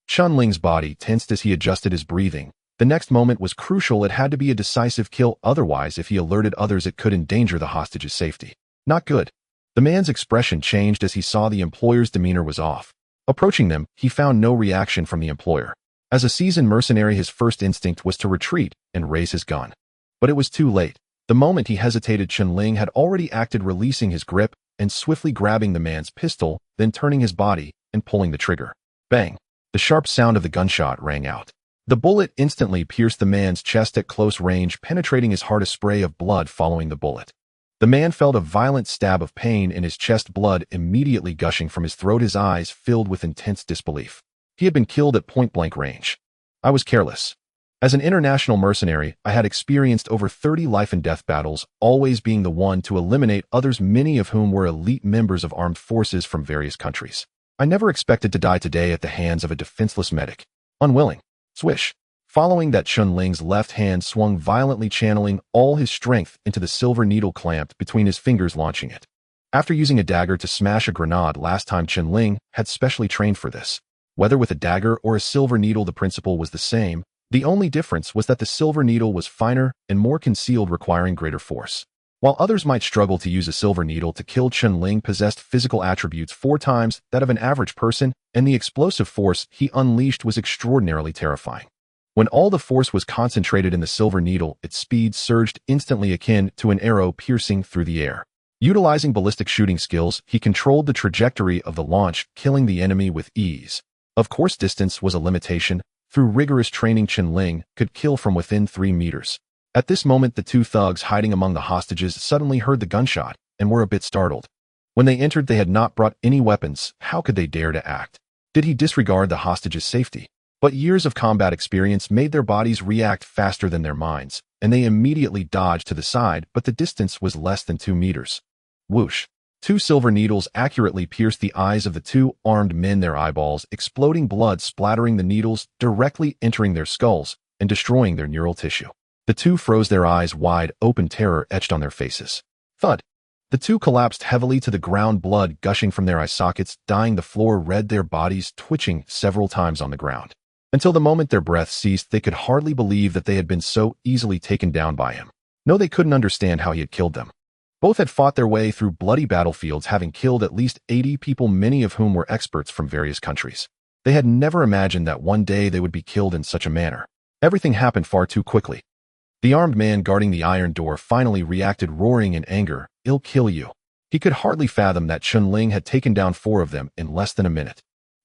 Chen Ling's body tensed as he adjusted his breathing. The next moment was crucial. It had to be a decisive kill, otherwise if he alerted others it could endanger the hostage's safety. Not good. The man's expression changed as he saw the employer's demeanor was off. Approaching them, he found no reaction from the employer. As a seasoned mercenary, his first instinct was to retreat and raise his gun. But it was too late. The moment he hesitated, Chen Ling had already acted, releasing his grip and swiftly grabbing the man's pistol, then turning his body and pulling the trigger. Bang! The sharp sound of the gunshot rang out. The bullet instantly pierced the man's chest at close range, penetrating his heart, a spray of blood following the bullet. The man felt a violent stab of pain in his chest, blood immediately gushing from his throat, his eyes filled with intense disbelief. He had been killed at point-blank range. I was careless. As an international mercenary, I had experienced over 30 life-and-death battles, always being the one to eliminate others, many of whom were elite members of armed forces from various countries. I never expected to die today at the hands of a defenseless medic. Unwilling. Swish. Following that, Chen Ling's left hand swung violently, channeling all his strength into the silver needle clamped between his fingers, launching it. After using a dagger to smash a grenade last time, Chen Ling had specially trained for this. Whether with a dagger or a silver needle, the principle was the same. The only difference was that the silver needle was finer and more concealed, requiring greater force. While others might struggle to use a silver needle to kill, Chen Ling possessed physical attributes 4 times that of an average person, and the explosive force he unleashed was extraordinarily terrifying. When all the force was concentrated in the silver needle, its speed surged instantly akin to an arrow piercing through the air. Utilizing ballistic shooting skills, he controlled the trajectory of the launch, killing the enemy with ease. Of course, distance was a limitation. Through rigorous training, Chen Ling could kill from within 3 meters. At this moment, the 2 thugs hiding among the hostages suddenly heard the gunshot and were a bit startled. When they entered, they had not brought any weapons. How could they dare to act? Did he disregard the hostages' safety? But years of combat experience made their bodies react faster than their minds, and they immediately dodged to the side, but the distance was less than 2 meters. Whoosh! 2 silver needles accurately pierced the eyes of the 2 armed men, their eyeballs exploding, blood splattering, the needles directly entering their skulls and destroying their neural tissue. The 2 froze, their eyes wide open, terror etched on their faces. Thud! The 2 collapsed heavily to the ground, blood gushing from their eye sockets, dyeing the floor red, their bodies twitching several times on the ground. Until the moment their breath ceased, they could hardly believe that they had been so easily taken down by him. No, they couldn't understand how he had killed them. Both had fought their way through bloody battlefields, having killed at least 80 people, many of whom were experts from various countries. They had never imagined that one day they would be killed in such a manner. Everything happened far too quickly. The armed man guarding the iron door finally reacted, roaring in anger, "I'll kill you." He could hardly fathom that Chen Ling had taken down 4 of them in less than a minute.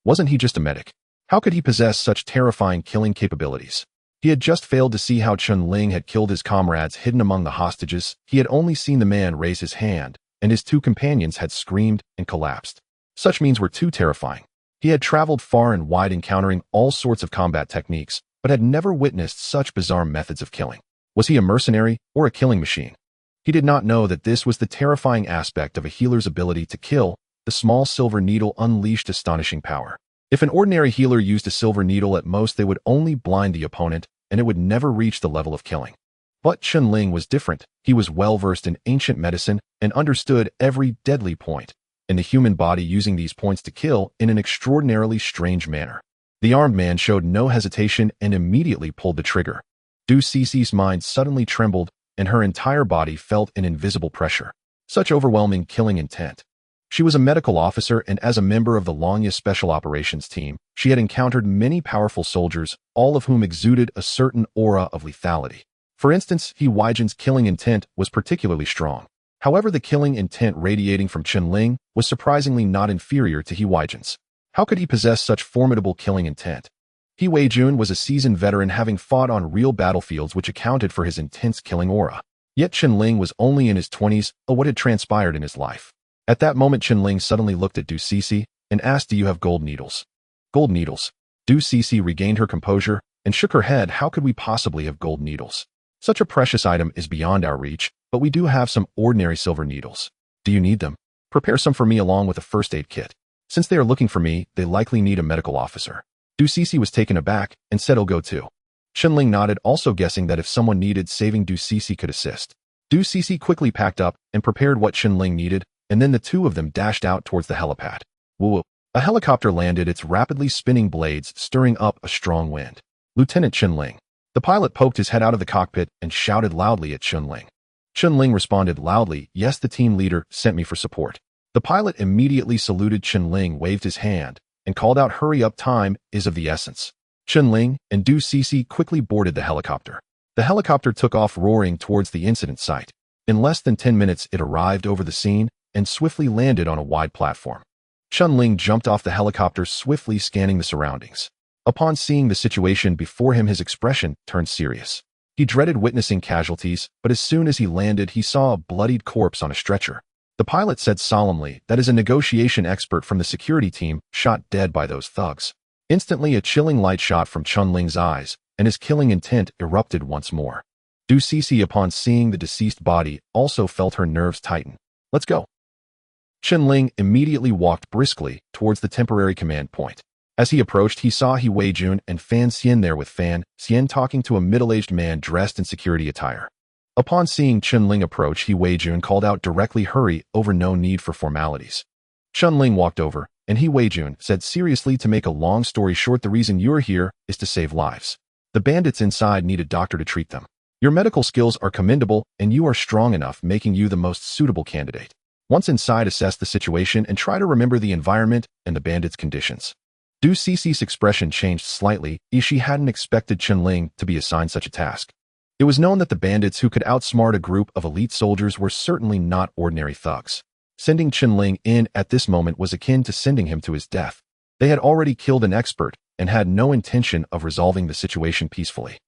Wasn't he just a medic? How could he possess such terrifying killing capabilities? He had just failed to see how Chen Ling had killed his comrades hidden among the hostages. He had only seen the man raise his hand, and his 2 companions had screamed and collapsed. Such means were too terrifying. He had traveled far and wide encountering all sorts of combat techniques, but had never witnessed such bizarre methods of killing. Was he a mercenary or a killing machine? He did not know that this was the terrifying aspect of a healer's ability to kill. The small silver needle unleashed astonishing power. If an ordinary healer used a silver needle, at most they would only blind the opponent, and it would never reach the level of killing. But Chen Ling was different. He was well-versed in ancient medicine and understood every deadly point in the human body, using these points to kill in an extraordinarily strange manner. The armed man showed no hesitation and immediately pulled the trigger. Du Cici's mind suddenly trembled, and her entire body felt an invisible pressure. Such overwhelming killing intent. She was a medical officer, and as a member of the Longya Special Operations Team, she had encountered many powerful soldiers, all of whom exuded a certain aura of lethality. For instance, He Weijian's killing intent was particularly strong. However, the killing intent radiating from Chen Ling was surprisingly not inferior to He Weijian's. How could he possess such formidable killing intent? He Weijian was a seasoned veteran, having fought on real battlefields, which accounted for his intense killing aura. Yet Chen Ling was only in his 20s, what had transpired in his life. At that moment, Chen Ling suddenly looked at Du Cici and asked, "Do you have gold needles?" Gold needles? Du Cici regained her composure and shook her head. How could we possibly have gold needles? Such a precious item is beyond our reach, but we do have some ordinary silver needles. Do you need them? Prepare some for me along with a first aid kit. Since they are looking for me, they likely need a medical officer. Du Cici was taken aback and said, "I'll go too." Chen Ling nodded, also guessing that if someone needed saving, Du Cici could assist. Du Cici quickly packed up and prepared what Chen Ling needed, and then the 2 of them dashed out towards the helipad. Woo-woo. A helicopter landed, its rapidly spinning blades stirring up a strong wind. "Lieutenant Chen Ling." The pilot poked his head out of the cockpit and shouted loudly at Chen Ling. Chen Ling responded loudly, "Yes, the team leader sent me for support." The pilot immediately saluted Chen Ling, waved his hand, and called out, "Hurry up, time is of the essence." Chen Ling and Du Cici quickly boarded the helicopter. The helicopter took off, roaring towards the incident site. In less than 10 minutes, it arrived over the scene and swiftly landed on a wide platform. Chen Ling jumped off the helicopter, swiftly scanning the surroundings. Upon seeing the situation before him, his expression turned serious. He dreaded witnessing casualties, but as soon as he landed, he saw a bloodied corpse on a stretcher. The pilot said solemnly, "That is a negotiation expert from the security team, shot dead by those thugs." Instantly, a chilling light shot from Chen Ling's eyes, and his killing intent erupted once more. Du Cici, upon seeing the deceased body, also felt her nerves tighten. "Let's go." Chen Ling immediately walked briskly towards the temporary command point. As he approached, he saw He Weijun and Fan Xian there, with Fan Xian talking to a middle-aged man dressed in security attire. Upon seeing Chen Ling approach, He Weijun called out directly, "Hurry over, no need for formalities." Chen Ling walked over, and He Weijun said seriously, "To make a long story short, the reason you're here is to save lives. The bandits inside need a doctor to treat them. Your medical skills are commendable, and you are strong enough, making you the most suitable candidate. Once inside, assess the situation and try to remember the environment and the bandits' conditions. Du Cici's expression changed slightly, as she hadn't expected Chen Ling to be assigned such a task. It was known that the bandits who could outsmart a group of elite soldiers were certainly not ordinary thugs. Sending Chen Ling in at this moment was akin to sending him to his death. They had already killed an expert and had no intention of resolving the situation peacefully.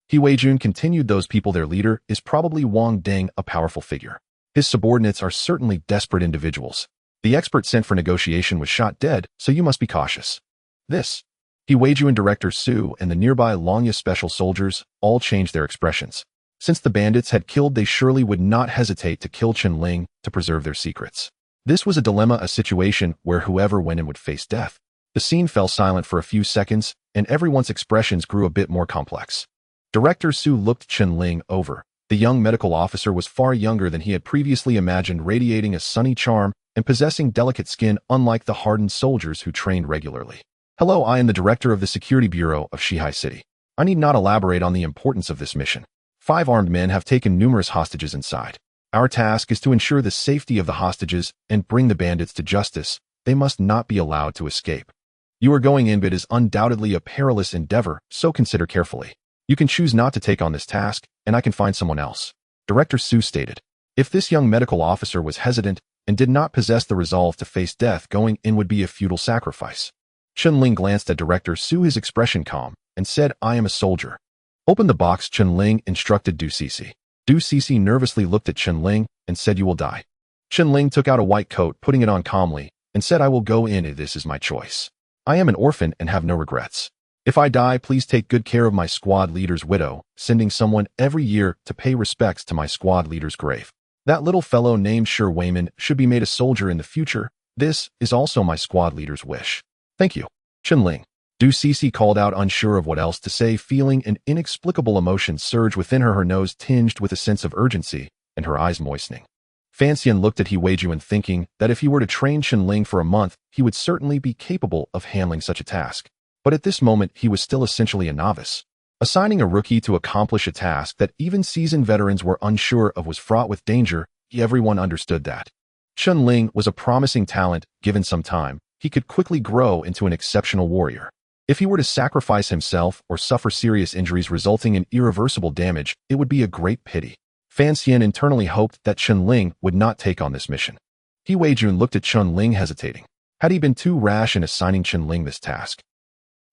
He Weijun continued. Those people, their leader is probably Wang Ding, a powerful figure. His subordinates are certainly desperate individuals. The expert sent for negotiation was shot dead, so you must be cautious. This. He Weijun, Director Su, and the nearby Longya special soldiers all changed their expressions. Since the bandits had killed, they surely would not hesitate to kill Chen Ling to preserve their secrets. This was a dilemma, a situation where whoever went in would face death. The scene fell silent for a few seconds, and everyone's expressions grew a bit more complex. Director Su looked Chen Ling over. The young medical officer was far younger than he had previously imagined, radiating a sunny charm and possessing delicate skin unlike the hardened soldiers who trained regularly. Hello, I am the director of the Security Bureau of Shihai City. I need not elaborate on the importance of this mission. 5 armed men have taken numerous hostages inside. Our task is to ensure the safety of the hostages and bring the bandits to justice. They must not be allowed to escape. You are going in, but it is undoubtedly a perilous endeavor, so consider carefully. You can choose not to take on this task, and I can find someone else. Director Su stated. If this young medical officer was hesitant and did not possess the resolve to face death, going in would be a futile sacrifice. Chen Ling glanced at Director Su, his expression calm, and said, I am a soldier. Open the box, Chen Ling instructed Du Cici. Du Cici nervously looked at Chen Ling and said, you will die. Chen Ling took out a white coat, putting it on calmly, and said, I will go in. This is my choice. I am an orphan and have no regrets. If I die, please take good care of my squad leader's widow, sending someone every year to pay respects to my squad leader's grave. That little fellow named Shi Weiman should be made a soldier in the future. This is also my squad leader's wish. Thank you. Chen Ling. Du Cici called out, unsure of what else to say, feeling an inexplicable emotion surge within her, her nose tinged with a sense of urgency, and her eyes moistening. Fan Xian looked at He Weijun, thinking that if he were to train Chen Ling for a month, he would certainly be capable of handling such a task. But at this moment, he was still essentially a novice. Assigning a rookie to accomplish a task that even seasoned veterans were unsure of was fraught with danger. Everyone understood that. Chen Ling was a promising talent. Given some time, he could quickly grow into an exceptional warrior. If he were to sacrifice himself or suffer serious injuries resulting in irreversible damage, it would be a great pity. Fan Xian internally hoped that Chen Ling would not take on this mission. He Weijun looked at Chen Ling, hesitating. Had he been too rash in assigning Chen Ling this task?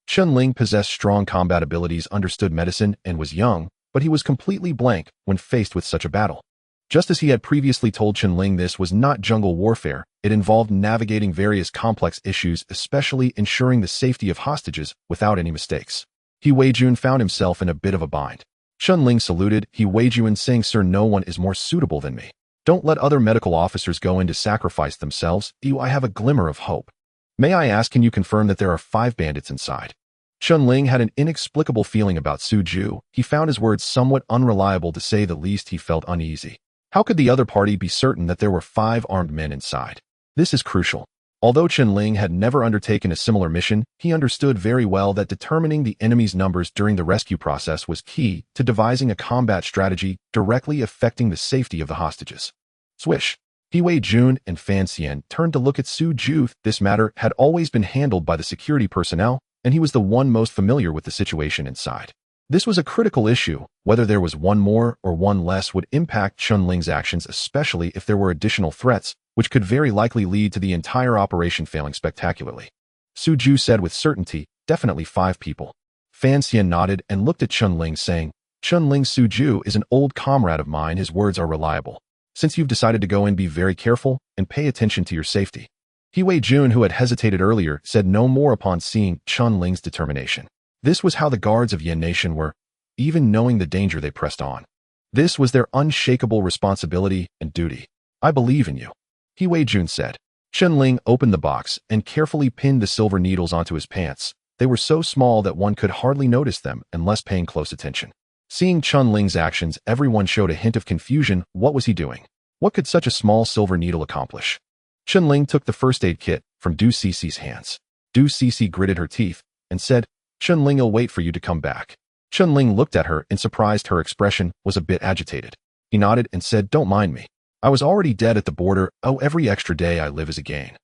Chen Ling possessed strong combat abilities, understood medicine, and was young, but he was completely blank when faced with such a battle. Just as he had previously told Chen Ling, this was not jungle warfare. It involved navigating various complex issues, especially ensuring the safety of hostages without any mistakes. He Weijun found himself in a bit of a bind. Chen Ling saluted He Weijun, saying, Sir, no one is more suitable than me. Don't let other medical officers go in to sacrifice themselves. I have a glimmer of hope. May I ask, can you confirm that there are 5 bandits inside? Chen Ling had an inexplicable feeling about Su Ju. He found his words somewhat unreliable, to say the least. He felt uneasy. How could the other party be certain that there were 5 armed men inside? This is crucial. Although Chen Ling had never undertaken a similar mission, he understood very well that determining the enemy's numbers during the rescue process was key to devising a combat strategy directly affecting the safety of the hostages. Swish. He Weijun and Fan Xian turned to look at Su Ju. This matter had always been handled by the security personnel, and he was the one most familiar with the situation inside. This was a critical issue. Whether there was one more or one less would impact Chen Ling's actions, especially if there were additional threats, which could very likely lead to the entire operation failing spectacularly. Su Ju said with certainty, definitely 5 people. Fan Xian nodded and looked at Chen Ling, saying, Chen Ling, Su Ju is an old comrade of mine. His words are reliable. Since you've decided to go in, be very careful and pay attention to your safety. He Weijun, who had hesitated earlier, said no more upon seeing Chen Ling's determination. This was how the guards of Yan Nation were. Even knowing the danger, they pressed on. This was their unshakable responsibility and duty. I believe in you. He Weijun said. Chen Ling opened the box and carefully pinned the silver needles onto his pants. They were so small that one could hardly notice them unless paying close attention. Seeing Chen Ling's actions, everyone showed a hint of confusion. What was he doing? What could such a small silver needle accomplish? Chen Ling took the first aid kit from Du Cici's hands. Du Cici gritted her teeth and said, Chen Ling, I'll wait for you to come back. Chen Ling looked at her and surprised her expression was a bit agitated. He nodded and said, "Don't mind me. I was already dead at the border. Oh, every extra day I live is a gain."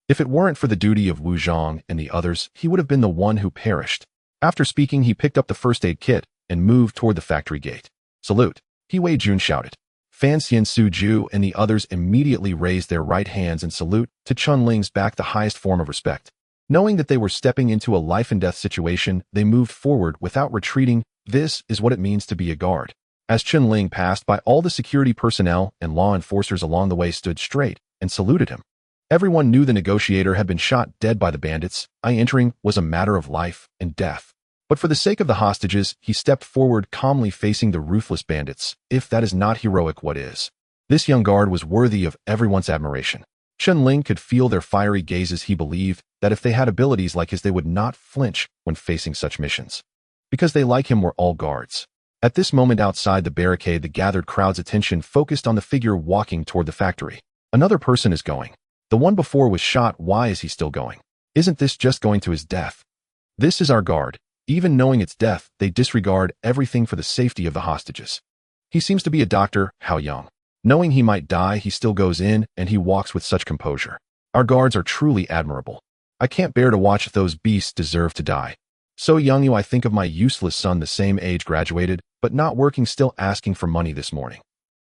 If it weren't for the duty of Wu Zhang and the others, he would have been the one who perished. After speaking, he picked up the first aid kit and moved toward the factory gate. "Salute!" He Wei Jun shouted. Fan Xian Su Ju and the others immediately raised their right hands in salute to Chen Ling's back, the highest form of respect. Knowing that they were stepping into a life-and-death situation, they moved forward without retreating. This is what it means to be a guard. As Chen Ling passed by, all the security personnel and law enforcers along the way stood straight and saluted him. Everyone knew the negotiator had been shot dead by the bandits. Entering was a matter of life and death. But for the sake of the hostages, he stepped forward, calmly facing the ruthless bandits. If that is not heroic, what is? This young guard was worthy of everyone's admiration. Chen Ling could feel their fiery gazes. He believed that if they had abilities like his, they would not flinch when facing such missions. Because they, like him, were all guards. At this moment outside the barricade, the gathered crowd's attention focused on the figure walking toward the factory. Another person is going. The one before was shot. Why is he still going? Isn't this just going to his death? This is our guard. Even knowing its death, they disregard everything for the safety of the hostages. He seems to be a doctor, Hao Yang. Knowing he might die, he still goes in, and he walks with such composure. Our guards are truly admirable. I can't bear to watch those beasts deserve to die. So young you, I think of my useless son, the same age, graduated, but not working, still asking for money this morning.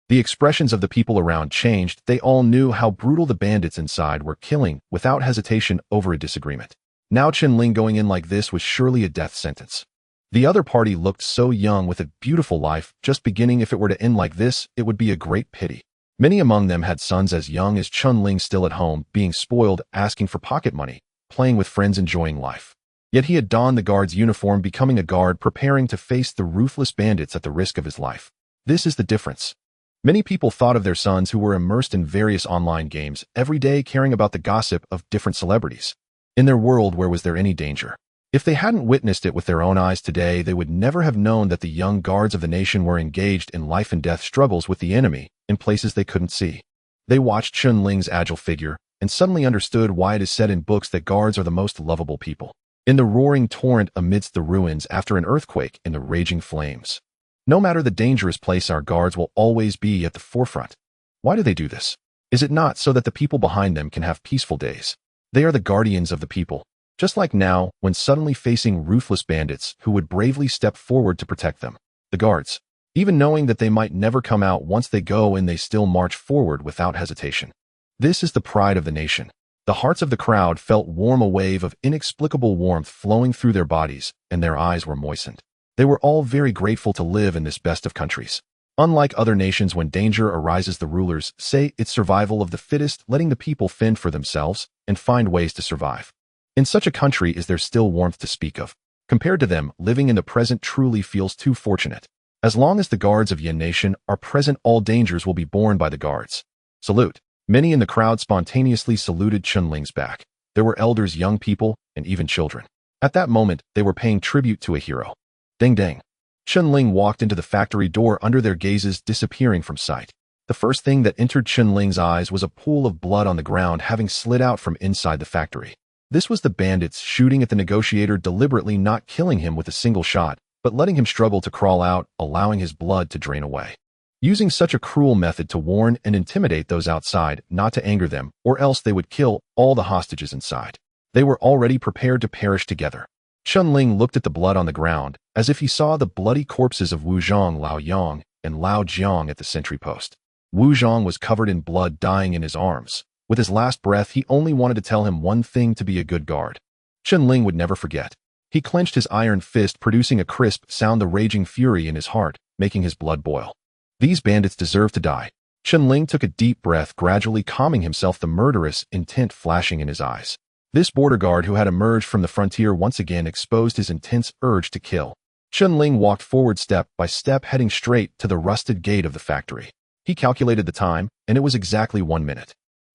The expressions of the people around changed. They all knew how brutal the bandits inside were, killing without hesitation over a disagreement. Now Chen Ling going in like this was surely a death sentence. The other party looked so young, with a beautiful life just beginning. If it were to end like this, it would be a great pity. Many among them had sons as young as Chen Ling, still at home, being spoiled, asking for pocket money, playing with friends, enjoying life. Yet he had donned the guard's uniform, becoming a guard, preparing to face the ruthless bandits at the risk of his life. This is the difference. Many people thought of their sons who were immersed in various online games, every day caring about the gossip of different celebrities. In their world, where was there any danger? If they hadn't witnessed it with their own eyes today, they would never have known that the young guards of the nation were engaged in life-and-death struggles with the enemy in places they couldn't see. They watched Chen Ling's agile figure and suddenly understood why it is said in books that guards are the most lovable people. In the roaring torrent amidst the ruins, after an earthquake, in the raging flames. No matter the dangerous place, our guards will always be at the forefront. Why do they do this? Is it not so that the people behind them can have peaceful days? They are the guardians of the people. Just like now, when suddenly facing ruthless bandits who would bravely step forward to protect them. The guards, even knowing that they might never come out once they go in, they still march forward without hesitation. This is the pride of the nation. The hearts of the crowd felt warm, a wave of inexplicable warmth flowing through their bodies, and their eyes were moistened. They were all very grateful to live in this best of countries. Unlike other nations, when danger arises, the rulers say it's survival of the fittest, letting the people fend for themselves and find ways to survive. In such a country is there still warmth to speak of. Compared to them, living in the present truly feels too fortunate. As long as the guards of Yen Nation are present, all dangers will be borne by the guards. Salute. Many in the crowd spontaneously saluted Chen Ling's back. There were elders, young people, and even children. At that moment, they were paying tribute to a hero. Ding ding. Chen Ling walked into the factory door, under their gazes disappearing from sight. The first thing that entered Chen Ling's eyes was a pool of blood on the ground, having slid out from inside the factory. This was the bandits shooting at the negotiator, deliberately not killing him with a single shot, but letting him struggle to crawl out, allowing his blood to drain away. Using such a cruel method to warn and intimidate those outside, not to anger them, or else they would kill all the hostages inside. They were already prepared to perish together. Chen Ling looked at the blood on the ground, as if he saw the bloody corpses of Wu Zhang, Lao Yang, and Lao Jiang at the sentry post. Wu Zhang was covered in blood, dying in his arms. With his last breath, he only wanted to tell him one thing: to be a good guard. Chen Ling would never forget. He clenched his iron fist, producing a crisp sound, the raging fury in his heart, making his blood boil. These bandits deserve to die. Chen Ling took a deep breath, gradually calming himself, the murderous intent flashing in his eyes. This border guard who had emerged from the frontier once again exposed his intense urge to kill. Chen Ling walked forward step by step, heading straight to the rusted gate of the factory. He calculated the time, and it was exactly 1 minute.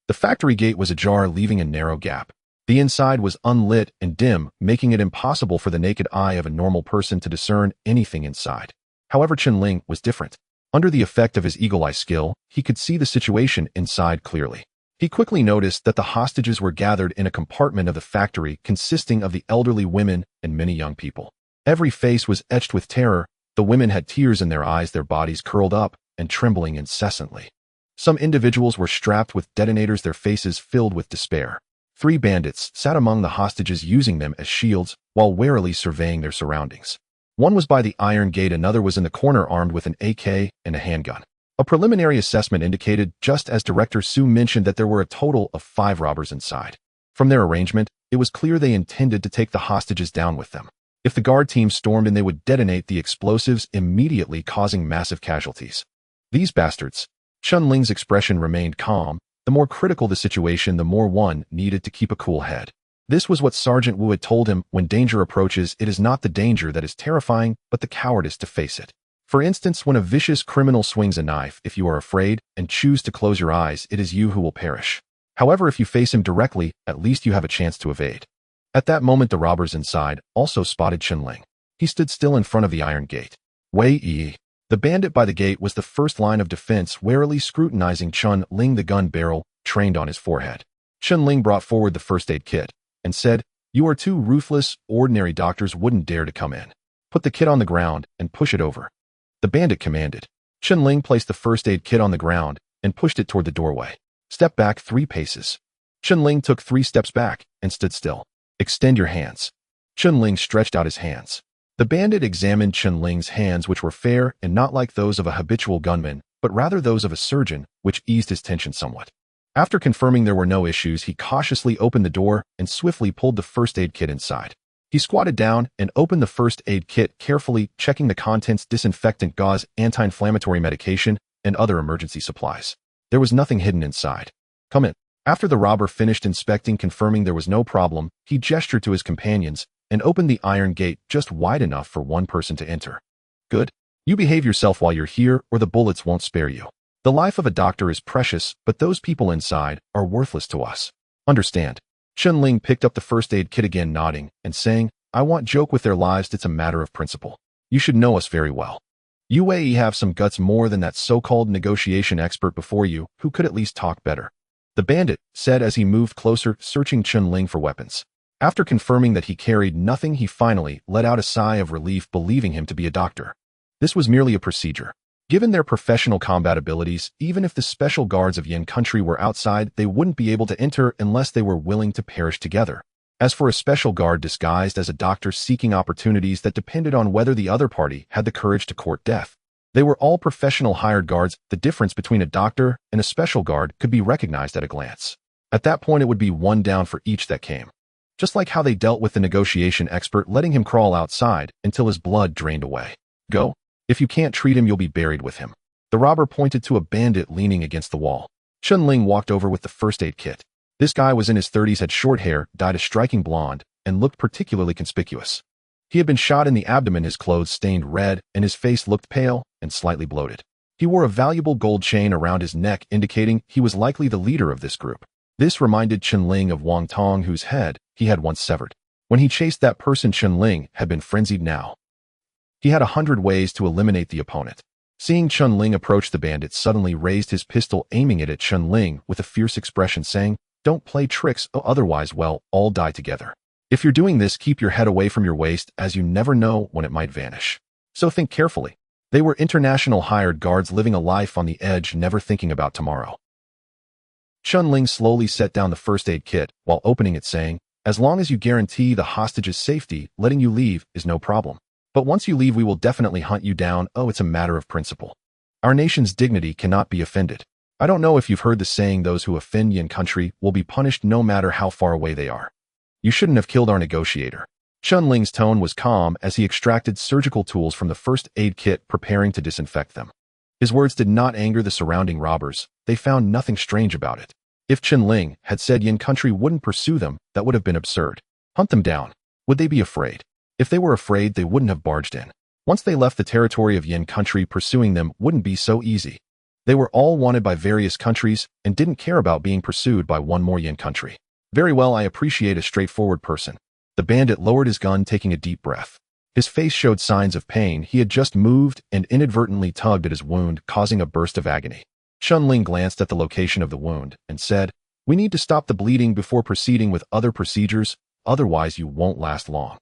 The factory gate was ajar, leaving a narrow gap. The inside was unlit and dim, making it impossible for the naked eye of a normal person to discern anything inside. However, Chen Ling was different. Under the effect of his eagle-eye skill, he could see the situation inside clearly. He quickly noticed that the hostages were gathered in a compartment of the factory consisting of the elderly, women, and many young people. Every face was etched with terror. The women had tears in their eyes, their bodies curled up and trembling incessantly. Some individuals were strapped with detonators, their faces filled with despair. 3 bandits sat among the hostages, using them as shields while warily surveying their surroundings. One was by the iron gate, another was in the corner armed with an AK and a handgun. A preliminary assessment indicated, just as Director Su mentioned, that there were a total of 5 robbers inside. From their arrangement, it was clear they intended to take the hostages down with them. If the guard team stormed in, they would detonate the explosives immediately, causing massive casualties. These bastards. Chen Ling's expression remained calm. The more critical the situation, the more one needed to keep a cool head. This was what Sergeant Wu had told him: when danger approaches, it is not the danger that is terrifying, but the cowardice to face it. For instance, when a vicious criminal swings a knife, if you are afraid and choose to close your eyes, it is you who will perish. However, if you face him directly, at least you have a chance to evade. At that moment, the robbers inside also spotted Chen Ling. He stood still in front of the iron gate. Wei Yi. The bandit by the gate was the first line of defense, warily scrutinizing Chen Ling, the gun barrel trained on his forehead. Chen Ling brought forward the first aid kit and said, "You are too ruthless. Ordinary doctors wouldn't dare to come in. Put the kit on the ground and push it over." The bandit commanded. Chen Ling placed the first aid kit on the ground and pushed it toward the doorway. "Step back 3 paces." Chen Ling took 3 steps back and stood still. "Extend your hands." Chen Ling stretched out his hands. The bandit examined Chen Ling's hands, which were fair and not like those of a habitual gunman, but rather those of a surgeon, which eased his tension somewhat. After confirming there were no issues, he cautiously opened the door and swiftly pulled the first aid kit inside. He squatted down and opened the first aid kit, carefully checking the contents: disinfectant, gauze, anti-inflammatory medication, and other emergency supplies. There was nothing hidden inside. "Come in." After the robber finished inspecting, confirming there was no problem, he gestured to his companions and opened the iron gate just wide enough for one person to enter. "Good. You behave yourself while you're here, or the bullets won't spare you. The life of a doctor is precious, but those people inside are worthless to us. Understand?" Chen Ling picked up the first aid kit again, nodding and saying, "I won't joke with their lives. It's a matter of principle. You should know us very well. You have some guts, more than that so-called negotiation expert before you, who could at least talk better," the bandit said as he moved closer, searching Chen Ling for weapons. After confirming that he carried nothing, he finally let out a sigh of relief, believing him to be a doctor. This was merely a procedure. Given their professional combat abilities, even if the special guards of Yin country were outside, they wouldn't be able to enter unless they were willing to perish together. As for a special guard disguised as a doctor seeking opportunities, that depended on whether the other party had the courage to court death. They were all professional hired guards. The difference between a doctor and a special guard could be recognized at a glance. At that point, it would be 1 down for each that came. Just like how they dealt with the negotiation expert, letting him crawl outside until his blood drained away. "Go. If you can't treat him, you'll be buried with him." The robber pointed to a bandit leaning against the wall. Chen Ling walked over with the first aid kit. This guy was in his 30s, had short hair, dyed a striking blonde, and looked particularly conspicuous. He had been shot in the abdomen, his clothes stained red, and his face looked pale and slightly bloated. He wore a valuable gold chain around his neck, indicating he was likely the leader of this group. This reminded Chen Ling of Wang Tong, whose head he had once severed. When he chased that person, Chen Ling had been frenzied now. He had 100 ways to eliminate the opponent. Seeing Chen Ling approach, the bandit suddenly raised his pistol, aiming it at Chen Ling with a fierce expression, saying, "Don't play tricks, otherwise, well, all die together. If you're doing this, keep your head away from your waist, as you never know when it might vanish. So think carefully." They were international hired guards living a life on the edge, never thinking about tomorrow. Chen Ling slowly set down the first aid kit while opening it, saying, "As long as you guarantee the hostage's safety, letting you leave is no problem. But once you leave, we will definitely hunt you down. It's a matter of principle. Our nation's dignity cannot be offended. I don't know if you've heard the saying, those who offend Yin country will be punished no matter how far away they are. You shouldn't have killed our negotiator." Chen Ling's tone was calm as he extracted surgical tools from the first aid kit, preparing to disinfect them. His words did not anger the surrounding robbers. They found nothing strange about it. If Chen Ling had said Yin country wouldn't pursue them, that would have been absurd. Hunt them down. Would they be afraid? If they were afraid, they wouldn't have barged in. Once they left the territory of Yin country, pursuing them wouldn't be so easy. They were all wanted by various countries and didn't care about being pursued by one more Yin country. "Very well, I appreciate a straightforward person." The bandit lowered his gun, taking a deep breath. His face showed signs of pain. He had just moved and inadvertently tugged at his wound, causing a burst of agony. Chen Ling glanced at the location of the wound and said, "We need to stop the bleeding before proceeding with other procedures, otherwise you won't last long."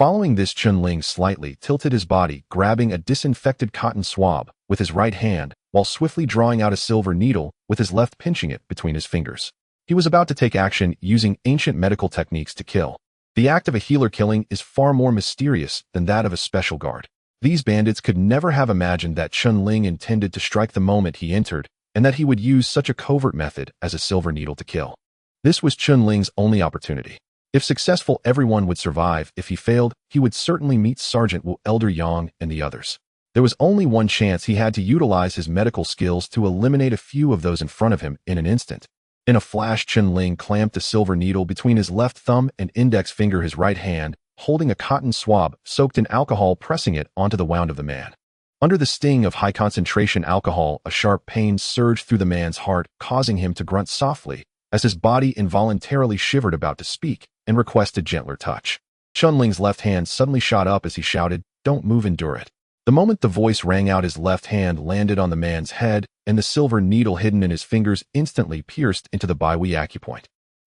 Following this, Chen Ling slightly tilted his body, grabbing a disinfected cotton swab with his right hand, while swiftly drawing out a silver needle with his left, pinching it between his fingers. He was about to take action using ancient medical techniques to kill. The act of a healer killing is far more mysterious than that of a special guard. These bandits could never have imagined that Chen Ling intended to strike the moment he entered, and that he would use such a covert method as a silver needle to kill. This was Chen Ling's only opportunity. If successful, everyone would survive. If he failed, he would certainly meet Sergeant Wu, Elder Yang, and the others. There was only one chance. He had to utilize his medical skills to eliminate a few of those in front of him in an instant. In a flash, Chen Ling clamped a silver needle between his left thumb and index finger, his right hand holding a cotton swab soaked in alcohol, pressing it onto the wound of the man. Under the sting of high-concentration alcohol, a sharp pain surged through the man's heart, causing him to grunt softly as his body involuntarily shivered, about to speak and request a gentler touch. Chen Ling's left hand suddenly shot up as he shouted, "Don't move, endure it." The moment the voice rang out, his left hand landed on the man's head, and the silver needle hidden in his fingers instantly pierced into the biwi acupoint.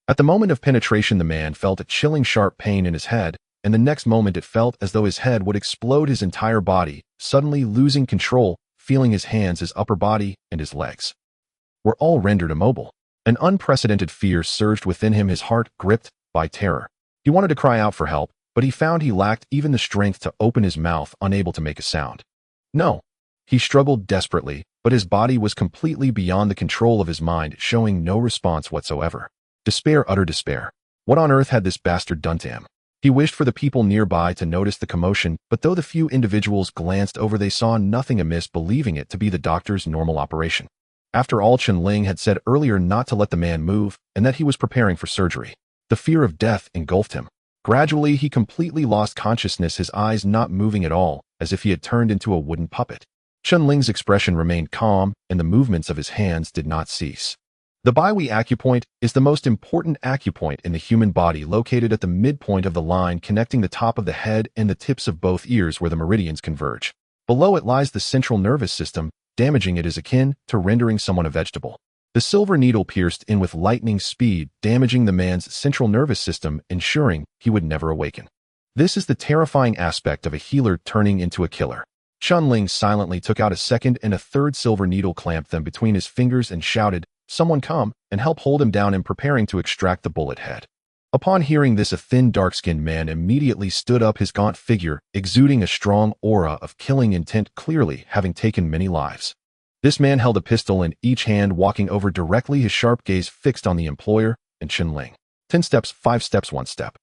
At the moment of penetration, the man felt a chilling sharp pain in his head, and the next moment it felt as though his head would explode. His entire body, suddenly losing control, feeling his hands, his upper body, and his legs were all rendered immobile. An unprecedented fear surged within him, his heart gripped by terror. He wanted to cry out for help, but he found he lacked even the strength to open his mouth, unable to make a sound. No. He struggled desperately, but his body was completely beyond the control of his mind, showing no response whatsoever. Despair, utter despair. What on earth had this bastard done to him? He wished for the people nearby to notice the commotion, but though the few individuals glanced over, they saw nothing amiss, believing it to be the doctor's normal operation. After all, Chen Ling had said earlier not to let the man move, and that he was preparing for surgery. The fear of death engulfed him. Gradually, he completely lost consciousness, his eyes not moving at all, as if he had turned into a wooden puppet. Chen Ling's expression remained calm, and the movements of his hands did not cease. The biwi acupoint is the most important acupoint in the human body, located at the midpoint of the line connecting the top of the head and the tips of both ears, where the meridians converge. Below it lies the central nervous system. Damaging it is akin to rendering someone a vegetable. The silver needle pierced in with lightning speed, damaging the man's central nervous system, ensuring he would never awaken. This is the terrifying aspect of a healer turning into a killer. Chen Ling silently took out a second and a third silver needle, clamped them between his fingers, and shouted, "Someone come and help hold him down," and preparing to extract the bullet head. Upon hearing this, a thin, dark-skinned man immediately stood up, his gaunt figure exuding a strong aura of killing intent, clearly having taken many lives. This man held a pistol in each hand, walking over directly, his sharp gaze fixed on the employer and Chen Ling. 10 steps, 5 steps, 1 step.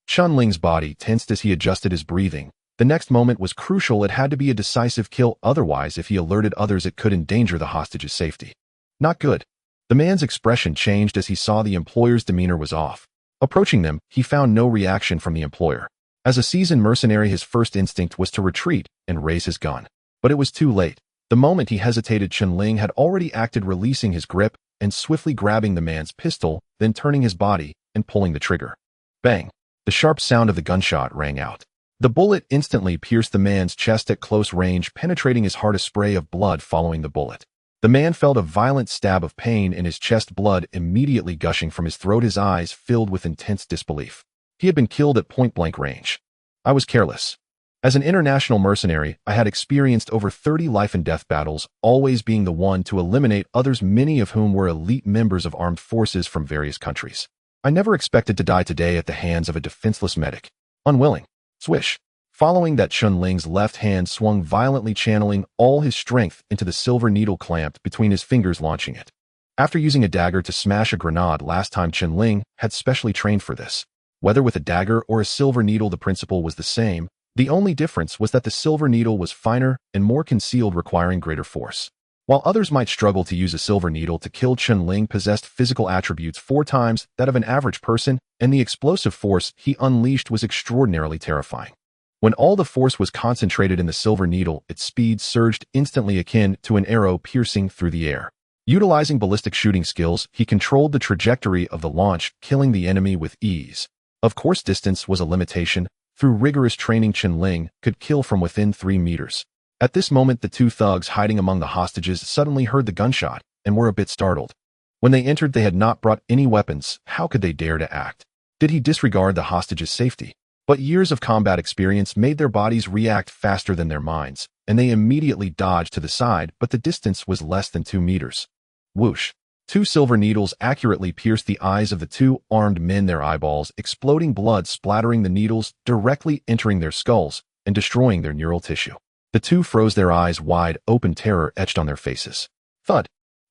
Chen Ling's body tensed as he adjusted his breathing. The next moment was crucial. It had to be a decisive kill, otherwise if he alerted others it could endanger the hostage's safety. Not good. The man's expression changed as he saw the employer's demeanor was off. Approaching them, he found no reaction from the employer. As a seasoned mercenary, his first instinct was to retreat and raise his gun. But it was too late. The moment he hesitated, Chen Ling had already acted, releasing his grip and swiftly grabbing the man's pistol, then turning his body and pulling the trigger. Bang! The sharp sound of the gunshot rang out. The bullet instantly pierced the man's chest at close range, penetrating his heart. A spray of blood following the bullet. The man felt a violent stab of pain in his chest, blood immediately gushing from his throat, his eyes filled with intense disbelief. He had been killed at point-blank range. I was careless. As an international mercenary, I had experienced over 30 life-and-death battles, always being the one to eliminate others, many of whom were elite members of armed forces from various countries. I never expected to die today at the hands of a defenseless medic. Unwilling. Swish. Following that, Chen Ling's left hand swung violently, channeling all his strength into the silver needle clamped between his fingers, launching it. After using a dagger to smash a grenade last time, Chen Ling had specially trained for this. Whether with a dagger or a silver needle, the principle was the same. The only difference was that the silver needle was finer and more concealed, requiring greater force. While others might struggle to use a silver needle to kill, Chen Ling possessed physical attributes 4 times that of an average person, and the explosive force he unleashed was extraordinarily terrifying. When all the force was concentrated in the silver needle, its speed surged instantly, akin to an arrow piercing through the air. Utilizing ballistic shooting skills, he controlled the trajectory of the launch, killing the enemy with ease. Of course, distance was a limitation. Through rigorous training, Chen Ling could kill from within 3 meters. At this moment, the 2 thugs hiding among the hostages suddenly heard the gunshot and were a bit startled. When they entered, they had not brought any weapons. How could they dare to act? Did he disregard the hostage's safety? But years of combat experience made their bodies react faster than their minds, and they immediately dodged to the side, but the distance was less than 2 meters. Whoosh! 2 silver needles accurately pierced the eyes of the 2 armed men, their eyeballs, exploding blood splattering the needles, directly entering their skulls and destroying their neural tissue. The 2 froze, their eyes wide open, terror etched on their faces. Thud!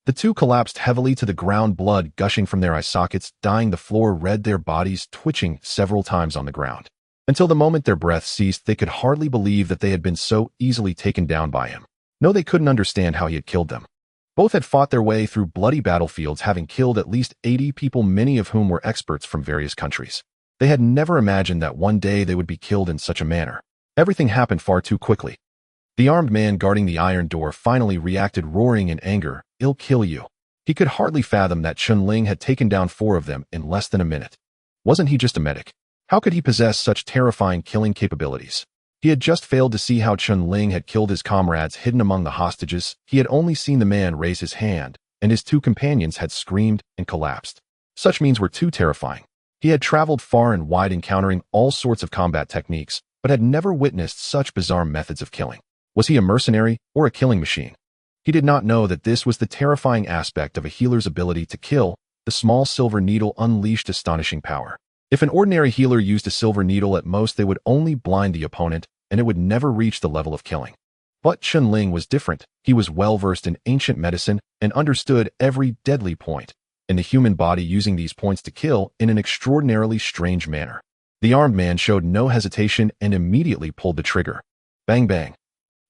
The 2 collapsed heavily to the ground, blood gushing from their eye sockets, dyeing the floor red, their bodies twitching several times on the ground. Until the moment their breath ceased, they could hardly believe that they had been so easily taken down by him. No, they couldn't understand how he had killed them. Both had fought their way through bloody battlefields, having killed at least 80 people, many of whom were experts from various countries. They had never imagined that one day they would be killed in such a manner. Everything happened far too quickly. The armed man guarding the iron door finally reacted, roaring in anger, "I'll kill you." He could hardly fathom that Chen Ling had taken down 4 of them in less than a minute. Wasn't he just a medic? How could he possess such terrifying killing capabilities? He had just failed to see how Chen Ling had killed his comrades hidden among the hostages. He had only seen the man raise his hand, and his 2 companions had screamed and collapsed. Such means were too terrifying. He had traveled far and wide encountering all sorts of combat techniques, but had never witnessed such bizarre methods of killing. Was he a mercenary or a killing machine? He did not know that this was the terrifying aspect of a healer's ability to kill. The small silver needle unleashed astonishing power. If an ordinary healer used a silver needle, at most they would only blind the opponent, and it would never reach the level of killing. But Chen Ling was different. He was well-versed in ancient medicine and understood every deadly point in the human body, using these points to kill in an extraordinarily strange manner. The armed man showed no hesitation and immediately pulled the trigger. Bang bang.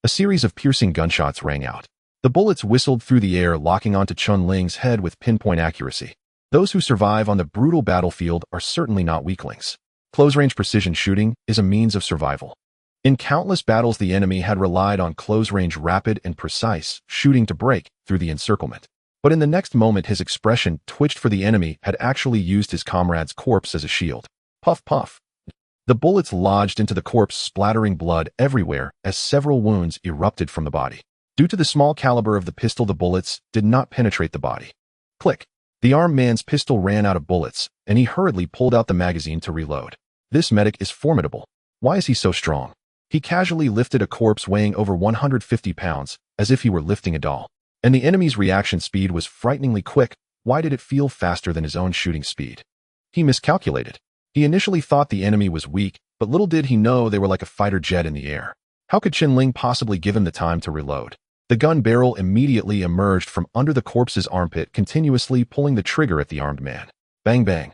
A series of piercing gunshots rang out. The bullets whistled through the air, locking onto Chen Ling's head with pinpoint accuracy. Those who survive on the brutal battlefield are certainly not weaklings. Close-range precision shooting is a means of survival. In countless battles, the enemy had relied on close-range, rapid and precise shooting to break through the encirclement. But in the next moment, his expression twitched, for the enemy had actually used his comrade's corpse as a shield. Puff, puff. The bullets lodged into the corpse, splattering blood everywhere as several wounds erupted from the body. Due to the small caliber of the pistol, the bullets did not penetrate the body. Click. The armed man's pistol ran out of bullets, and he hurriedly pulled out the magazine to reload. This medic is formidable. Why is he so strong? He casually lifted a corpse weighing over 150 pounds, as if he were lifting a doll. And the enemy's reaction speed was frighteningly quick. Why did it feel faster than his own shooting speed? He miscalculated. He initially thought the enemy was weak, but little did he know they were like a fighter jet in the air. How could Chen Ling possibly give him the time to reload? The gun barrel immediately emerged from under the corpse's armpit, continuously pulling the trigger at the armed man. Bang bang.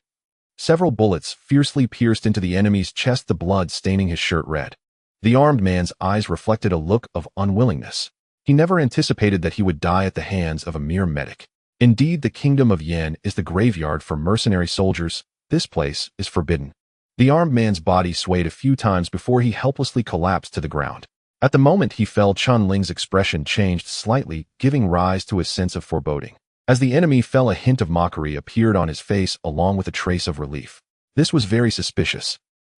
Several bullets fiercely pierced into the enemy's chest, the blood staining his shirt red. The armed man's eyes reflected a look of unwillingness. He never anticipated that he would die at the hands of a mere medic. Indeed, the kingdom of Yen is the graveyard for mercenary soldiers. This place is forbidden. The armed man's body swayed a few times before he helplessly collapsed to the ground. At the moment he fell, Chen Ling's expression changed slightly, giving rise to a sense of foreboding. As the enemy fell, a hint of mockery appeared on his face, along with a trace of relief. This was very suspicious.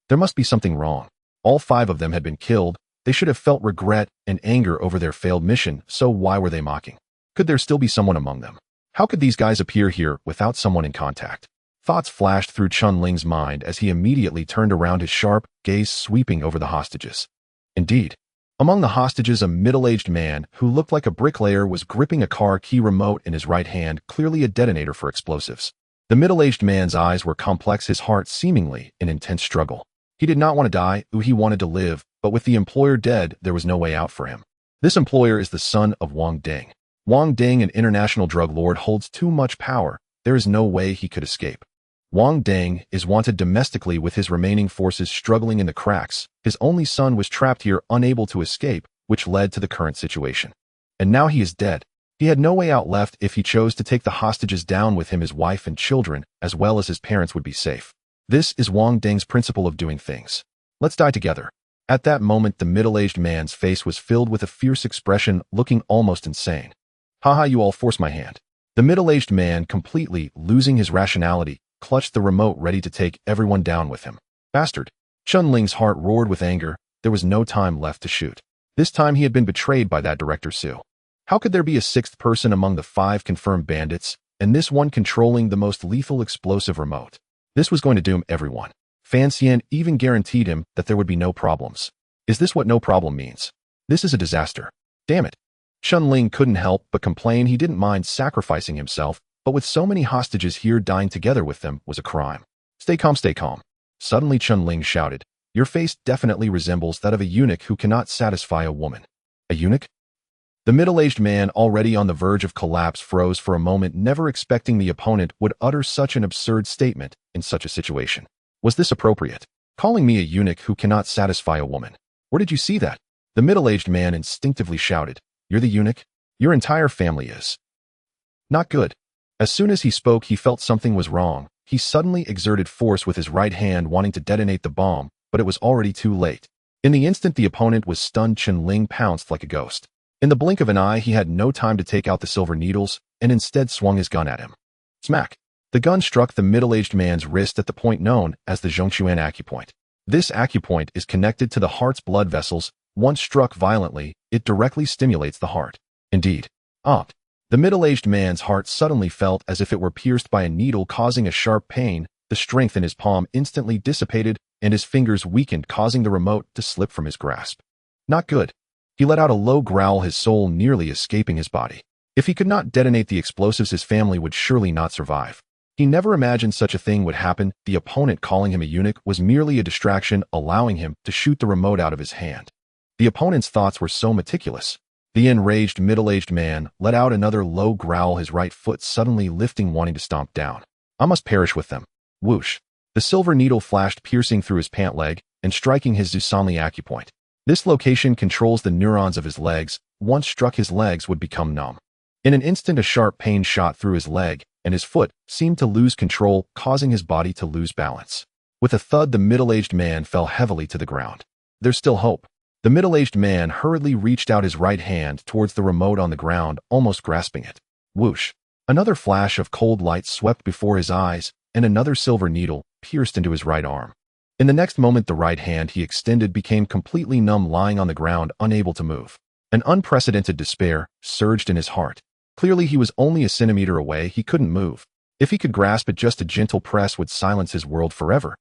There must be something wrong. All 5 of them had been killed. They should have felt regret and anger over their failed mission, so why were they mocking? Could there still be someone among them? How could these guys appear here without someone in contact? Thoughts flashed through Chen Ling's mind as he immediately turned around, his sharp gaze sweeping over the hostages. Indeed, among the hostages, a middle-aged man who looked like a bricklayer was gripping a car key remote in his right hand, clearly a detonator for explosives. The middle-aged man's eyes were complex, his heart seemingly in intense struggle. He did not want to die, he wanted to live, but with the employer dead, there was no way out for him. This employer is the son of Wang Deng. Wang Deng, an international drug lord, holds too much power. There is no way he could escape. Wang Deng is wanted domestically, with his remaining forces struggling in the cracks. His only son was trapped here, unable to escape, which led to the current situation. And now he is dead. He had no way out left. If he chose to take the hostages down with him, his wife and children, as well as his parents, would be safe. This is Wang Deng's principle of doing things. Let's die together. At that moment, the middle-aged man's face was filled with a fierce expression, looking almost insane. Haha, you all force my hand. The middle-aged man, completely losing his rationality, clutched the remote, ready to take everyone down with him. Bastard. Chen Ling's heart roared with anger. There was no time left to shoot. This time he had been betrayed by that Director Su. How could there be a 6th person among the 5 confirmed bandits, and this one controlling the most lethal explosive remote? This was going to doom everyone. Fan Xian even guaranteed him that there would be no problems. Is this what no problem means? This is a disaster. Damn it. Chen Ling couldn't help but complain he didn't mind sacrificing himself, but with so many hostages here dying together with them was a crime. Stay calm, stay calm. Suddenly Chen Ling shouted, your face definitely resembles that of a eunuch who cannot satisfy a woman. A eunuch? The middle-aged man, already on the verge of collapse, froze for a moment, never expecting the opponent would utter such an absurd statement in such a situation. Was this appropriate? Calling me a eunuch who cannot satisfy a woman. Where did you see that? The middle-aged man instinctively shouted, you're the eunuch? Your entire family is. Not good. As soon as he spoke, he felt something was wrong. He suddenly exerted force with his right hand, wanting to detonate the bomb, but it was already too late. In the instant the opponent was stunned, Chen Ling pounced like a ghost. In the blink of an eye, he had no time to take out the silver needles, and instead swung his gun at him. Smack! The gun struck the middle-aged man's wrist at the point known as the Zhongquan acupoint. This acupoint is connected to the heart's blood vessels. Once struck violently, it directly stimulates the heart. Indeed. The middle-aged man's heart suddenly felt as if it were pierced by a needle, causing a sharp pain. The strength in his palm instantly dissipated, and his fingers weakened, causing the remote to slip from his grasp. Not good. He let out a low growl, his soul nearly escaping his body. If he could not detonate the explosives, his family would surely not survive. He never imagined such a thing would happen. The opponent calling him a eunuch was merely a distraction, allowing him to shoot the remote out of his hand. The opponent's thoughts were so meticulous. The enraged middle-aged man let out another low growl, his right foot suddenly lifting, wanting to stomp down. I must perish with them. Whoosh. The silver needle flashed, piercing through his pant leg and striking his Zusanli acupoint. This location controls the neurons of his legs. Once struck, his legs would become numb. In an instant, a sharp pain shot through his leg, and his foot seemed to lose control, causing his body to lose balance. With a thud, the middle-aged man fell heavily to the ground. There's still hope. The middle-aged man hurriedly reached out his right hand towards the remote on the ground, almost grasping it. Whoosh! Another flash of cold light swept before his eyes, and another silver needle pierced into his right arm. In the next moment, the right hand he extended became completely numb, lying on the ground, unable to move. An unprecedented despair surged in his heart. Clearly, he was only a centimeter away. He couldn't move. If he could grasp it, just a gentle press would silence his world forever.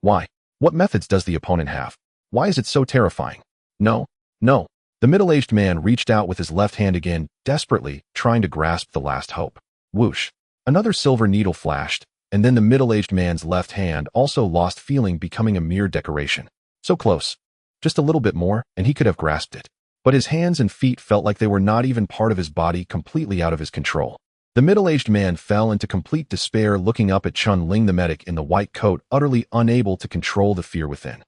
Why? What methods does the opponent have? Why is it so terrifying? No. The middle-aged man reached out with his left hand again, desperately trying to grasp the last hope. Whoosh! Another silver needle flashed, and then the middle-aged man's left hand also lost feeling, becoming a mere decoration. So close. Just a little bit more, and he could have grasped it. But his hands and feet felt like they were not even part of his body, completely out of his control. The middle-aged man fell into complete despair, looking up at Chen Ling, the medic in the white coat, utterly unable to control the fear within.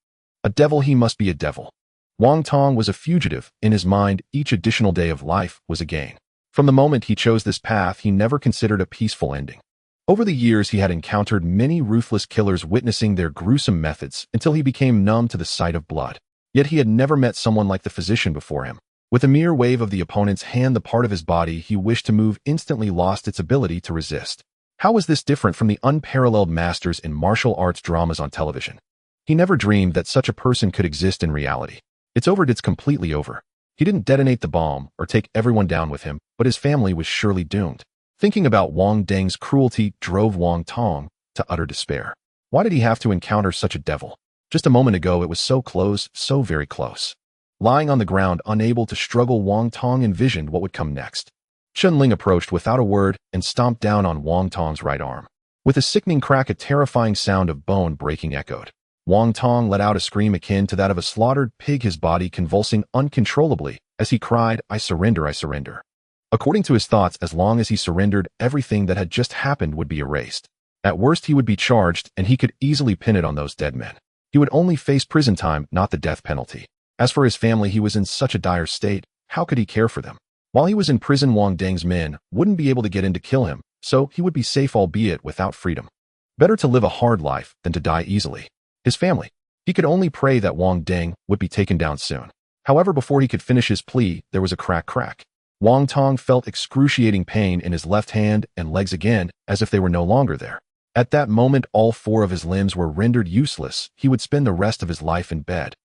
A devil, he must be a devil. Wang Tong was a fugitive. In his mind, each additional day of life was a gain. From the moment he chose this path, he never considered a peaceful ending. Over the years, he had encountered many ruthless killers, witnessing their gruesome methods until he became numb to the sight of blood. Yet he had never met someone like the physician before him. With a mere wave of the opponent's hand, the part of his body he wished to move instantly lost its ability to resist. How was this different from the unparalleled masters in martial arts dramas on television? He never dreamed that such a person could exist in reality. It's over. It's completely over. He didn't detonate the bomb or take everyone down with him, but his family was surely doomed. Thinking about Wang Deng's cruelty drove Wang Tong to utter despair. Why did he have to encounter such a devil? Just a moment ago, it was so close, so very close. Lying on the ground, unable to struggle, Wang Tong envisioned what would come next. Chen Ling approached without a word and stomped down on Wang Tong's right arm. With a sickening crack, a terrifying sound of bone breaking echoed. Wang Tong let out a scream akin to that of a slaughtered pig, his body convulsing uncontrollably as he cried, I surrender, I surrender. According to his thoughts, as long as he surrendered, everything that had just happened would be erased. At worst, he would be charged, and he could easily pin it on those dead men. He would only face prison time, not the death penalty. As for his family, he was in such a dire state. How could he care for them? While he was in prison, Wang Deng's men wouldn't be able to get in to kill him, so he would be safe, albeit without freedom. Better to live a hard life than to die easily. His family. He could only pray that Wang Deng would be taken down soon. However, before he could finish his plea, there was a crack. Wang Tong felt excruciating pain in his left hand and legs again, as if they were no longer there. At that moment, all four of his limbs were rendered useless. He would spend the rest of his life in bed.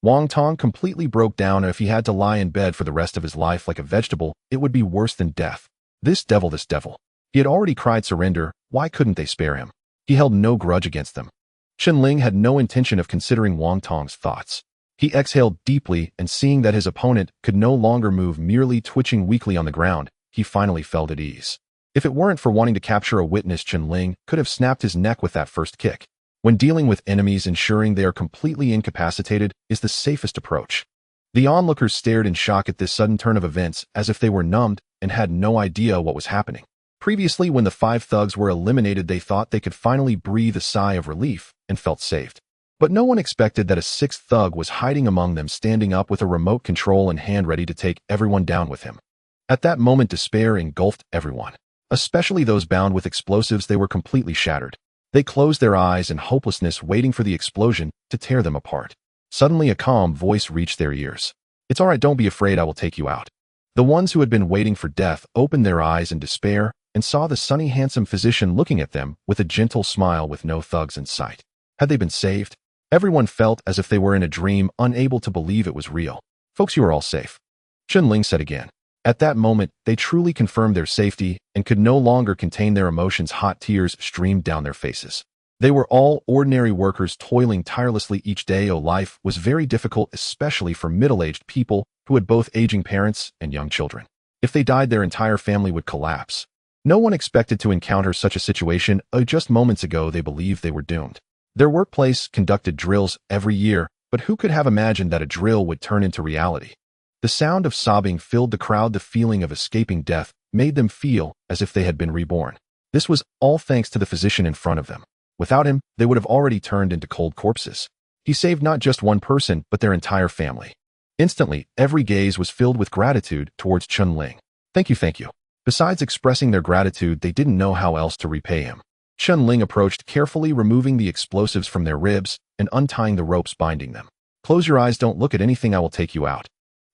Wang Tong completely broke down, and if he had to lie in bed for the rest of his life like a vegetable, it would be worse than death. This devil. He had already cried surrender. Why couldn't they spare him? He held no grudge against them. Chen Ling had no intention of considering Wang Tong's thoughts. He exhaled deeply, and seeing that his opponent could no longer move, merely twitching weakly on the ground, he finally felt at ease. If it weren't for wanting to capture a witness, Chen Ling could have snapped his neck with that first kick. When dealing with enemies, ensuring they are completely incapacitated is the safest approach. The onlookers stared in shock at this sudden turn of events, as if they were numbed and had no idea what was happening. Previously, when the 5 thugs were eliminated, they thought they could finally breathe a sigh of relief and felt saved. But no one expected that a 6th thug was hiding among them, standing up with a remote control in hand, ready to take everyone down with him. At that moment, despair engulfed everyone, especially those bound with explosives. They were completely shattered. They closed their eyes in hopelessness, waiting for the explosion to tear them apart. Suddenly, a calm voice reached their ears. "It's all right, don't be afraid, I will take you out." The ones who had been waiting for death opened their eyes in despair and saw the sunny, handsome physician looking at them with a gentle smile. With no thugs in sight, had they been saved? Everyone felt as if they were in a dream, unable to believe it was real. "Folks, you are all safe," Chen Ling said again. At that moment, they truly confirmed their safety and could no longer contain their emotions. Hot tears streamed down their faces. They were all ordinary workers, toiling tirelessly each day. Life was very difficult, especially for middle-aged people who had both aging parents and young children. If they died, their entire family would collapse. No one expected to encounter such a situation. Just moments ago, they believed they were doomed. Their workplace conducted drills every year, but who could have imagined that a drill would turn into reality? The sound of sobbing filled the crowd. The feeling of escaping death made them feel as if they had been reborn. This was all thanks to the physician in front of them. Without him, they would have already turned into cold corpses. He saved not just one person, but their entire family. Instantly, every gaze was filled with gratitude towards Chen Ling. Thank you, thank you." Besides expressing their gratitude, they didn't know how else to repay him. Chen Ling approached, carefully removing the explosives from their ribs and untying the ropes binding them. "Close your eyes, don't look at anything, I will take you out,"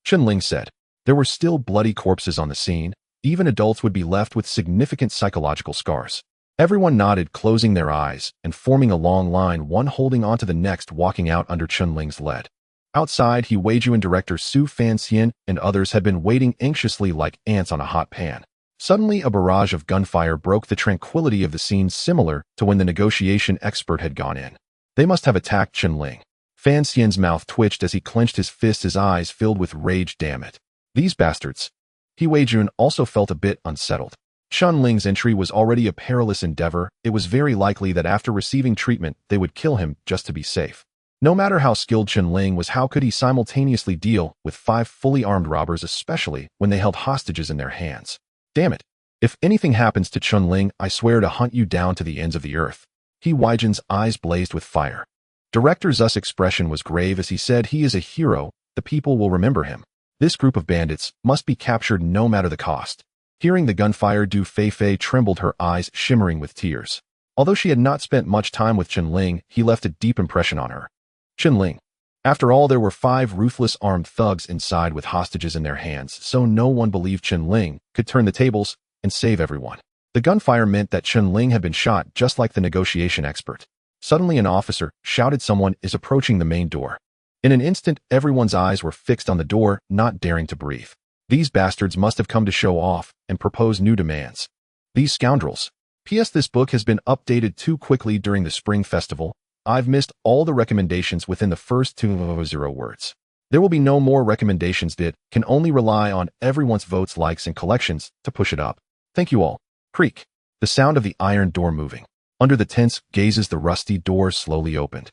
Chen Ling said. There were still bloody corpses on the scene. Even adults would be left with significant psychological scars. Everyone nodded, closing their eyes and forming a long line, one holding onto the next, walking out under Chen Ling's lead. Outside, He Weijuan director Su Fanxian and others had been waiting anxiously like ants on a hot pan. Suddenly, a barrage of gunfire broke the tranquility of the scene, similar to when the negotiation expert had gone in. They must have attacked Chen Ling. Fan Xian's mouth twitched as he clenched his fist, his eyes filled with rage. Damn it. These bastards. He Weijun also felt a bit unsettled. Chen Ling's entry was already a perilous endeavor. It was very likely that after receiving treatment, they would kill him just to be safe. No matter how skilled Chen Ling was, how could he simultaneously deal with 5 fully armed robbers, especially when they held hostages in their hands? Damn it. If anything happens to Chen Ling, I swear to hunt you down to the ends of the earth. He Weijun's eyes blazed with fire. Director Zu's expression was grave as he said, "He is a hero. The people will remember him. This group of bandits must be captured no matter the cost." Hearing the gunfire, Du Feifei trembled, her eyes shimmering with tears. Although she had not spent much time with Chen Ling, he left a deep impression on her. Chen Ling. After all, there were 5 ruthless armed thugs inside with hostages in their hands, so no one believed Chen Ling could turn the tables and save everyone. The gunfire meant that Chen Ling had been shot, just like the negotiation expert. Suddenly, an officer shouted, "Someone is approaching the main door." In an instant, everyone's eyes were fixed on the door, not daring to breathe. These bastards must have come to show off and propose new demands. These scoundrels. P.S. This book has been updated too quickly during the Spring Festival. I've missed all the recommendations within the first 200 words. There will be no more recommendations. It can only rely on everyone's votes, likes, and collections to push it up. Thank you all. Creak. The sound of the iron door moving. Under the tense gazes, the rusty door slowly opened.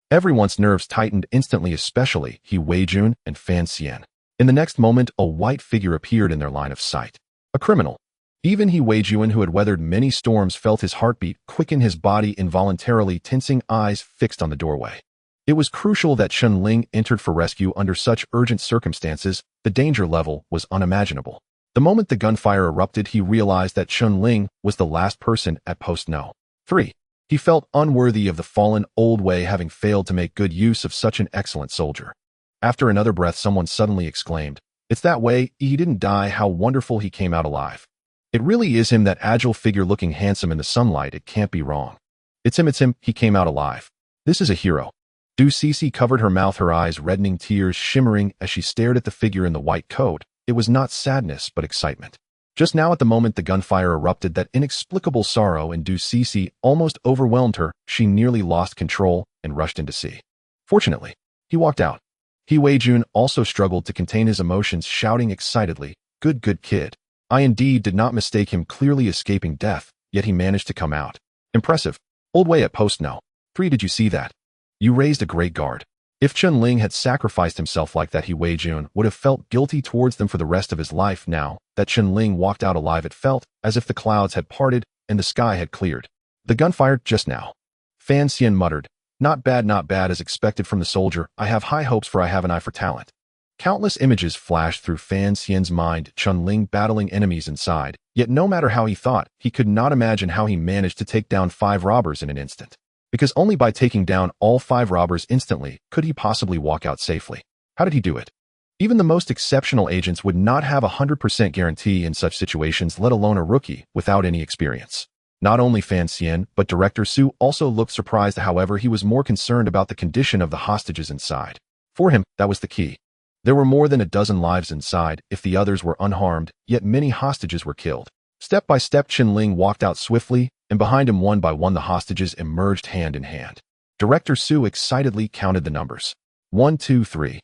Everyone's nerves tightened instantly, especially He Weijun and Fan Xian. In the next moment, a white figure appeared in their line of sight. A criminal. Even He Weijun, who had weathered many storms, felt his heartbeat quicken, his body involuntarily tensing, eyes fixed on the doorway. It was crucial that Chen Ling entered for rescue under such urgent circumstances. The danger level was unimaginable. The moment the gunfire erupted, he realized that Chen Ling was the last person at post No. 3. He felt unworthy of the fallen old way, having failed to make good use of such an excellent soldier. After another breath, someone suddenly exclaimed, "It's that way, he didn't die, how wonderful he came out alive." It really is him, that agile figure looking handsome in the sunlight. It can't be wrong. It's him, he came out alive. This is a hero. Du Cece covered her mouth, her eyes reddening, tears shimmering as she stared at the figure in the white coat. It was not sadness, but excitement. Just now at the moment the gunfire erupted, that inexplicable sorrow in Du Cece almost overwhelmed her. She nearly lost control and rushed into sea. Fortunately, he walked out. He Wei-jun also struggled to contain his emotions, shouting excitedly, good kid. I indeed did not mistake him, clearly escaping death, yet he managed to come out. Impressive. Old Wei at post no. 3. Did you see that? You raised a great guard. If Chen Ling had sacrificed himself like that, he Wei-jun would have felt guilty towards them for the rest of his life. Now that Chen Ling walked out alive, it felt as if the clouds had parted and the sky had cleared. The gunfire just now. Fan Xian muttered, not bad as expected from the soldier. I have high hopes, for I have an eye for talent. Countless images flashed through Fan Xian's mind, Chen Ling battling enemies inside, yet no matter how he thought, he could not imagine how he managed to take down 5 robbers in an instant. Because only by taking down all 5 robbers instantly could he possibly walk out safely. How did he do it? Even the most exceptional agents would not have a 100% guarantee in such situations, let alone a rookie without any experience. Not only Fan Xian, but Director Su also looked surprised. However, he was more concerned about the condition of the hostages inside. For him, that was the key. There were more than a dozen lives inside, if the others were unharmed, yet many hostages were killed. Step by step, Chen Ling walked out swiftly, and behind him one by one the hostages emerged hand in hand. Director Su excitedly counted the numbers. 1, 2, 3.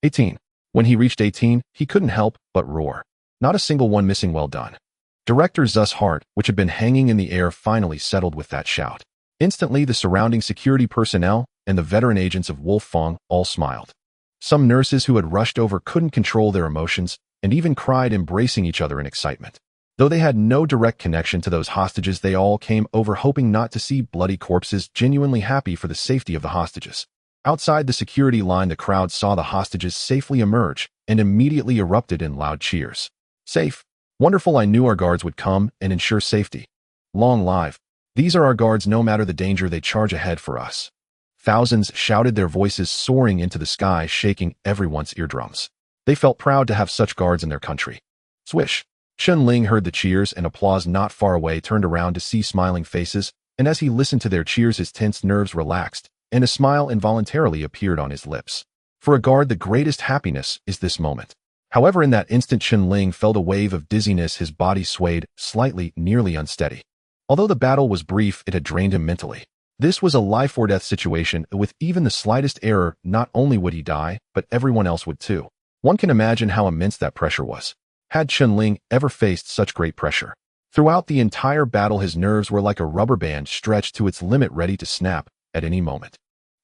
18. When he reached 18, he couldn't help but roar. Not a single one missing. Well done. Director Zu's heart, which had been hanging in the air, finally settled with that shout. Instantly, the surrounding security personnel and the veteran agents of Wolfang all smiled. Some nurses who had rushed over couldn't control their emotions and even cried, embracing each other in excitement. Though they had no direct connection to those hostages, they all came over hoping not to see bloody corpses, genuinely happy for the safety of the hostages. Outside the security line, the crowd saw the hostages safely emerge and immediately erupted in loud cheers. Safe. Wonderful. I knew our guards would come and ensure safety. Long live. These are our guards. No matter the danger, they charge ahead for us. Thousands shouted, their voices soaring into the sky, shaking everyone's eardrums. They felt proud to have such guards in their country. Swish. Chen Ling heard the cheers and applause not far away, turned around to see smiling faces, and as he listened to their cheers, his tense nerves relaxed, and a smile involuntarily appeared on his lips. For a guard, the greatest happiness is this moment. However, in that instant, Chen Ling felt a wave of dizziness. His body swayed slightly, nearly unsteady. Although the battle was brief, it had drained him mentally. This was a life-or-death situation. With even the slightest error, not only would he die, but everyone else would too. One can imagine how immense that pressure was. Had Chen Ling ever faced such great pressure? Throughout the entire battle, his nerves were like a rubber band stretched to its limit, ready to snap at any moment.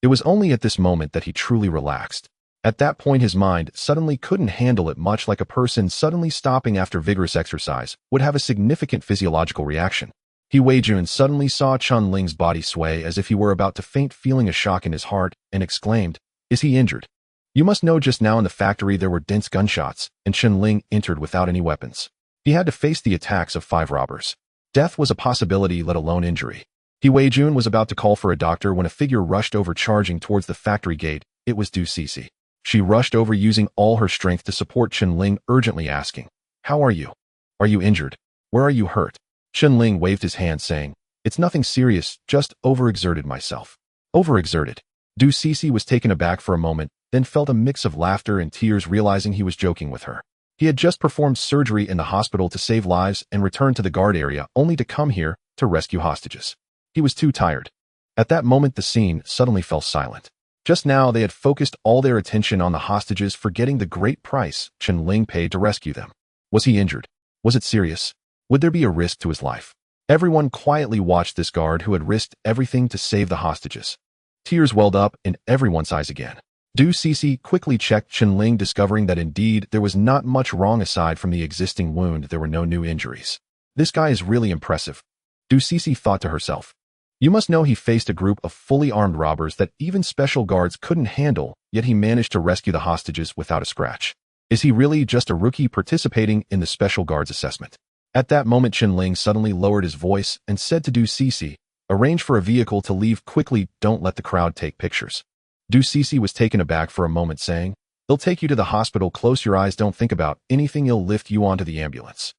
It was only at this moment that he truly relaxed. At that point, his mind suddenly couldn't handle it, much like a person suddenly stopping after vigorous exercise would have a significant physiological reaction. He Wei-jun suddenly saw Chen Ling's body sway as if he were about to faint, feeling a shock in his heart, and exclaimed, "Is he injured?" You must know, just now in the factory there were dense gunshots, and Chen Ling entered without any weapons. He had to face the attacks of 5 robbers. Death was a possibility, let alone injury. He Wei-jun was about to call for a doctor when a figure rushed over, charging towards the factory gate. It was Du Cece. She rushed over, using all her strength to support Chen Ling, urgently asking, "How are you? Are you injured? Where are you hurt?" Chen Ling waved his hand, saying, "It's nothing serious, just overexerted myself." Overexerted? Du Cece was taken aback for a moment, then felt a mix of laughter and tears, realizing he was joking with her. He had just performed surgery in the hospital to save lives and returned to the guard area only to come here to rescue hostages. He was too tired. At that moment, the scene suddenly fell silent. Just now, they had focused all their attention on the hostages, forgetting the great price Chen Ling paid to rescue them. Was he injured? Was it serious? Would there be a risk to his life? Everyone quietly watched this guard who had risked everything to save the hostages. Tears welled up in everyone's eyes again. Du Cece quickly checked Chen Ling, discovering that indeed there was not much wrong. Aside from the existing wound, there were no new injuries. This guy is really impressive, Du Cece thought to herself. You must know he faced a group of fully armed robbers that even special guards couldn't handle, yet he managed to rescue the hostages without a scratch. Is he really just a rookie participating in the special guards assessment? At that moment, Chen Ling suddenly lowered his voice and said to Du Cece, "Arrange for a vehicle to leave quickly, don't let the crowd take pictures." Du Cece was taken aback for a moment, saying, "They'll take you to the hospital, close your eyes, don't think about anything, he'll lift you onto the ambulance."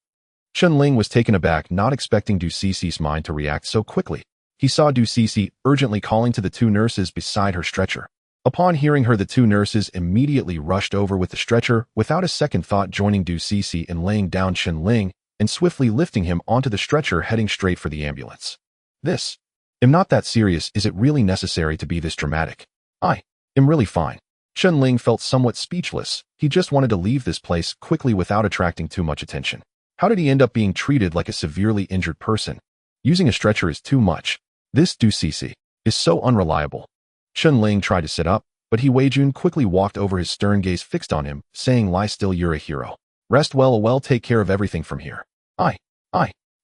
Chen Ling was taken aback, not expecting Du Cece's mind to react so quickly. He saw Du Cece urgently calling to the 2 nurses beside her stretcher. Upon hearing her, the 2 nurses immediately rushed over with the stretcher, without a second thought joining Du Cece in laying down Chen Ling and swiftly lifting him onto the stretcher heading straight for the ambulance. This am not that serious. Is it really necessary to be this dramatic? I am really fine. Chen Ling felt somewhat speechless. He just wanted to leave this place quickly without attracting too much attention. How did he end up being treated like a severely injured person? Using a stretcher is too much. This CC is so unreliable. Chen Ling tried to sit up, but Weijun quickly walked over, his stern gaze fixed on him, saying, "Lie still, you're a hero. Rest well, take care of everything from here."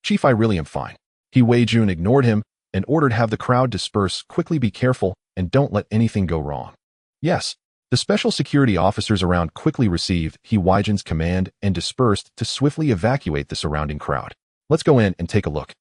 Chief, I really am fine." Weijun ignored him and ordered have the crowd disperse. "Quickly, be careful, and don't let anything go wrong." Yes. The special security officers around quickly received Weijun's command and dispersed to swiftly evacuate the surrounding crowd. "Let's go in and take a look."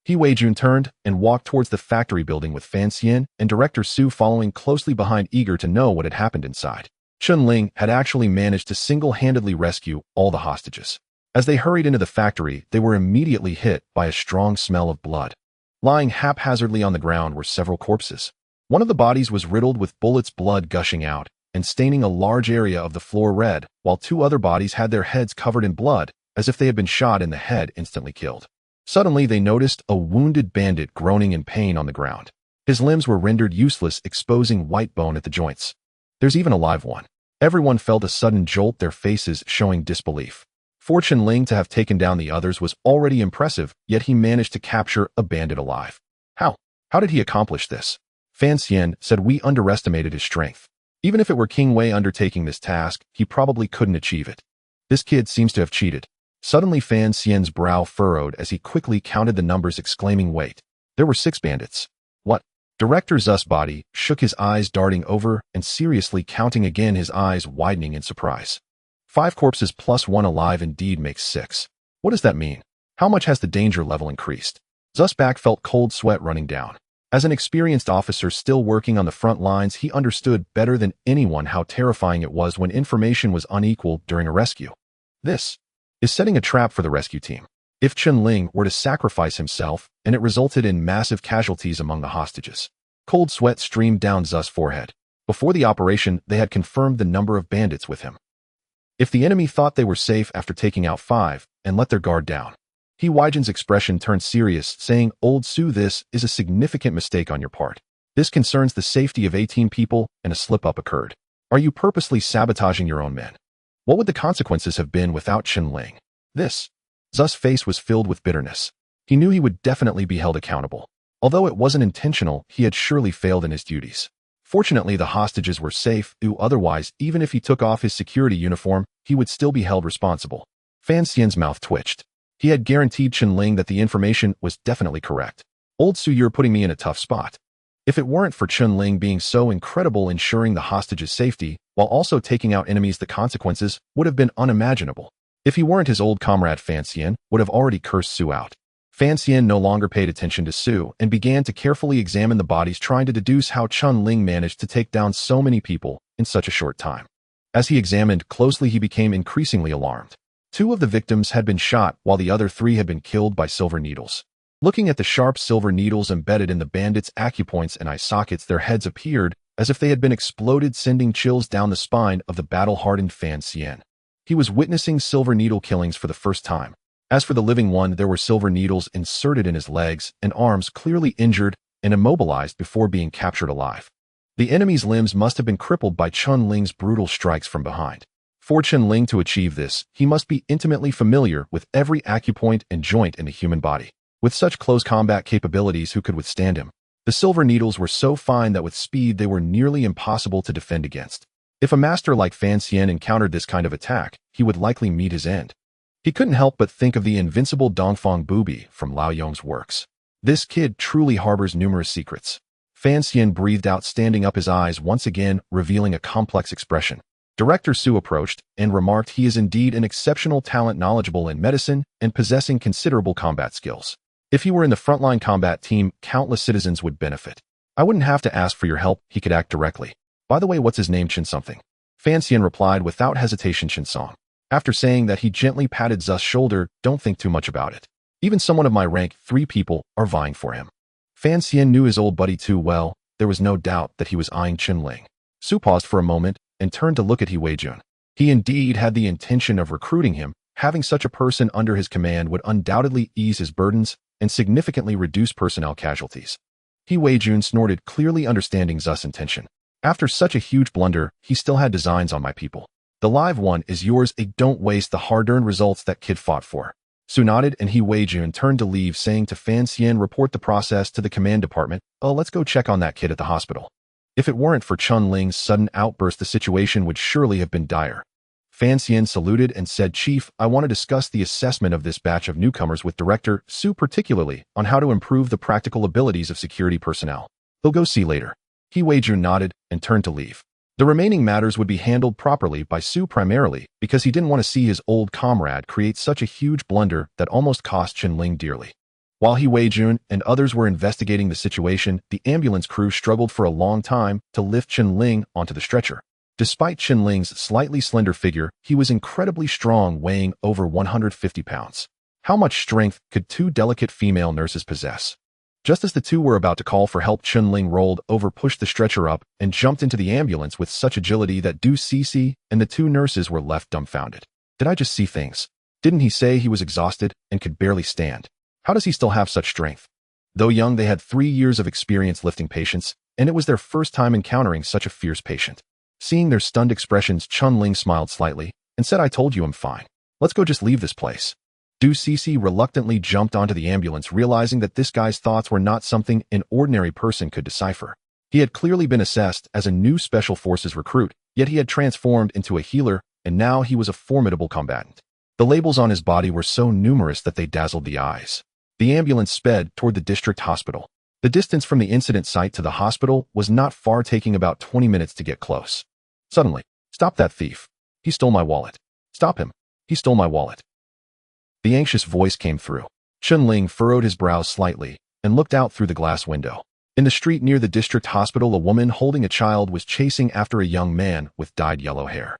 Weijun turned and walked towards the factory building with Fan Xian and Director Su following closely behind, eager to know what had happened inside. Chen Ling had actually managed to single-handedly rescue all the hostages. As they hurried into the factory, they were immediately hit by a strong smell of blood. Lying haphazardly on the ground were several corpses. One of the bodies was riddled with bullets, blood gushing out and staining a large area of the floor red, while two other bodies had their heads covered in blood, as if they had been shot in the head, instantly killed. Suddenly, they noticed a wounded bandit groaning in pain on the ground. His limbs were rendered useless, exposing white bone at the joints. There's even a live one. Everyone felt a sudden jolt, their faces showing disbelief. For Chen Ling to have taken down the others was already impressive, yet he managed to capture a bandit alive. How? How did he accomplish this? Fan Xian said, "We underestimated his strength. Even if it were King Wei undertaking this task, he probably couldn't achieve it. This kid seems to have cheated." Suddenly, Fan Xian's brow furrowed as he quickly counted the numbers, exclaiming, "Wait, there were 6 bandits. What?" Director Zu's body shook, his eyes darting over and seriously counting again, his eyes widening in surprise. 5 corpses plus 1 alive indeed makes 6. What does that mean? How much has the danger level increased? Zu's back felt cold sweat running down. As an experienced officer still working on the front lines, he understood better than anyone how terrifying it was when information was unequal during a rescue. This is setting a trap for the rescue team. If Chen Ling were to sacrifice himself, and it resulted in massive casualties among the hostages. Cold sweat streamed down Zu's forehead. Before the operation, they had confirmed the number of bandits with him. If the enemy thought they were safe after taking out 5 and let their guard down. Weijun's expression turned serious, saying, "Old Su, this is a significant mistake on your part. This concerns the safety of 18 people, and a slip-up occurred. Are you purposely sabotaging your own men? What would the consequences have been without Chen Ling?" Zu's face was filled with bitterness. He knew he would definitely be held accountable. Although it wasn't intentional, he had surely failed in his duties. Fortunately, the hostages were safe, otherwise, even if he took off his security uniform, he would still be held responsible. Fan Xian's mouth twitched. He had guaranteed Chen Ling that the information was definitely correct. "Old Su, you're putting me in a tough spot. If it weren't for Chen Ling being so incredible ensuring the hostages' safety, while also taking out enemies, the consequences would have been unimaginable. If he weren't, his old comrade Fan Xian would have already cursed Su out." Fan Xian no longer paid attention to Su and began to carefully examine the bodies, trying to deduce how Chen Ling managed to take down so many people in such a short time. As he examined closely, he became increasingly alarmed. 2 of the victims had been shot, while the other 3 had been killed by silver needles. Looking at the sharp silver needles embedded in the bandits' acupoints and eye sockets, their heads appeared as if they had been exploded, sending chills down the spine of the battle-hardened Fan Xian. He was witnessing silver needle killings for the first time. As for the living one, there were silver needles inserted in his legs and arms, clearly injured and immobilized before being captured alive. The enemy's limbs must have been crippled by Chen Ling's brutal strikes from behind. For Chen Ling to achieve this, he must be intimately familiar with every acupoint and joint in the human body. With such close combat capabilities, who could withstand him? The silver needles were so fine that with speed they were nearly impossible to defend against. If a master like Fan Xian encountered this kind of attack, he would likely meet his end. He couldn't help but think of the invincible Dongfang Booby from Lao Yong's works. This kid truly harbors numerous secrets. Fan Xian breathed out, standing up, his eyes once again revealing a complex expression. Director Su approached and remarked, "He is indeed an exceptional talent, knowledgeable in medicine and possessing considerable combat skills. If he were in the frontline combat team, countless citizens would benefit. I wouldn't have to ask for your help, he could act directly. By the way, what's his name?" "Chen something." Fan Xian replied without hesitation, "Chen Song." After saying that, he gently patted Zu's shoulder. "Don't think too much about it. Even someone of my rank, 3 people are vying for him." Fan Xian knew his old buddy too well. There was no doubt that he was eyeing Chen Ling. Su paused for a moment and turned to look at Weijun. He indeed had the intention of recruiting him, Having such a person under his command would undoubtedly ease his burdens and significantly reduce personnel casualties. He Wei-jun snorted, clearly understanding Zu's intention. After such a huge blunder, he still had designs on my people. The live one is yours, don't waste the hard-earned results that kid fought for. Su nodded and he Wei-jun turned to leave, saying to Fan Xian, report the process to the command department. Oh, let's go check on that kid at the hospital. If it weren't for Chen Ling's sudden outburst, the situation would surely have been dire. Fan Xian saluted and said, Chief, I want to discuss the assessment of this batch of newcomers with Director Su, particularly on how to improve the practical abilities of security personnel. They'll go see later. He Wei-jun nodded and turned to leave. The remaining matters would be handled properly by Su primarily because he didn't want to see his old comrade create such a huge blunder that almost cost Chen Ling dearly. While he Wei-jun and others were investigating the situation, the ambulance crew struggled for a long time to lift Chen Ling onto the stretcher. Despite Chen Ling's slightly slender figure, he was incredibly strong, weighing over 150 pounds. How much strength could two delicate female nurses possess? Just as the two were about to call for help, Chen Ling rolled over, pushed the stretcher up, and jumped into the ambulance with such agility that Du Cece and the two nurses were left dumbfounded. Did I just see things? Didn't he say he was exhausted and could barely stand? How does he still have such strength? Though young, they had 3 years of experience lifting patients, and it was their first time encountering such a fierce patient. Seeing their stunned expressions, Chen Ling smiled slightly and said, I told you I'm fine. Let's go, just leave this place. Du Cece reluctantly jumped onto the ambulance, realizing that this guy's thoughts were not something an ordinary person could decipher. He had clearly been assessed as a new Special Forces recruit, yet he had transformed into a healer, and now he was a formidable combatant. The labels on his body were so numerous that they dazzled the eyes. The ambulance sped toward the district hospital. The distance from the incident site to the hospital was not far, taking about 20 minutes to get close. Suddenly, stop that thief. He stole my wallet. Stop him. He stole my wallet. The anxious voice came through. Chen Ling furrowed his brows slightly and looked out through the glass window. In the street near the district hospital, a woman holding a child was chasing after a young man with dyed yellow hair.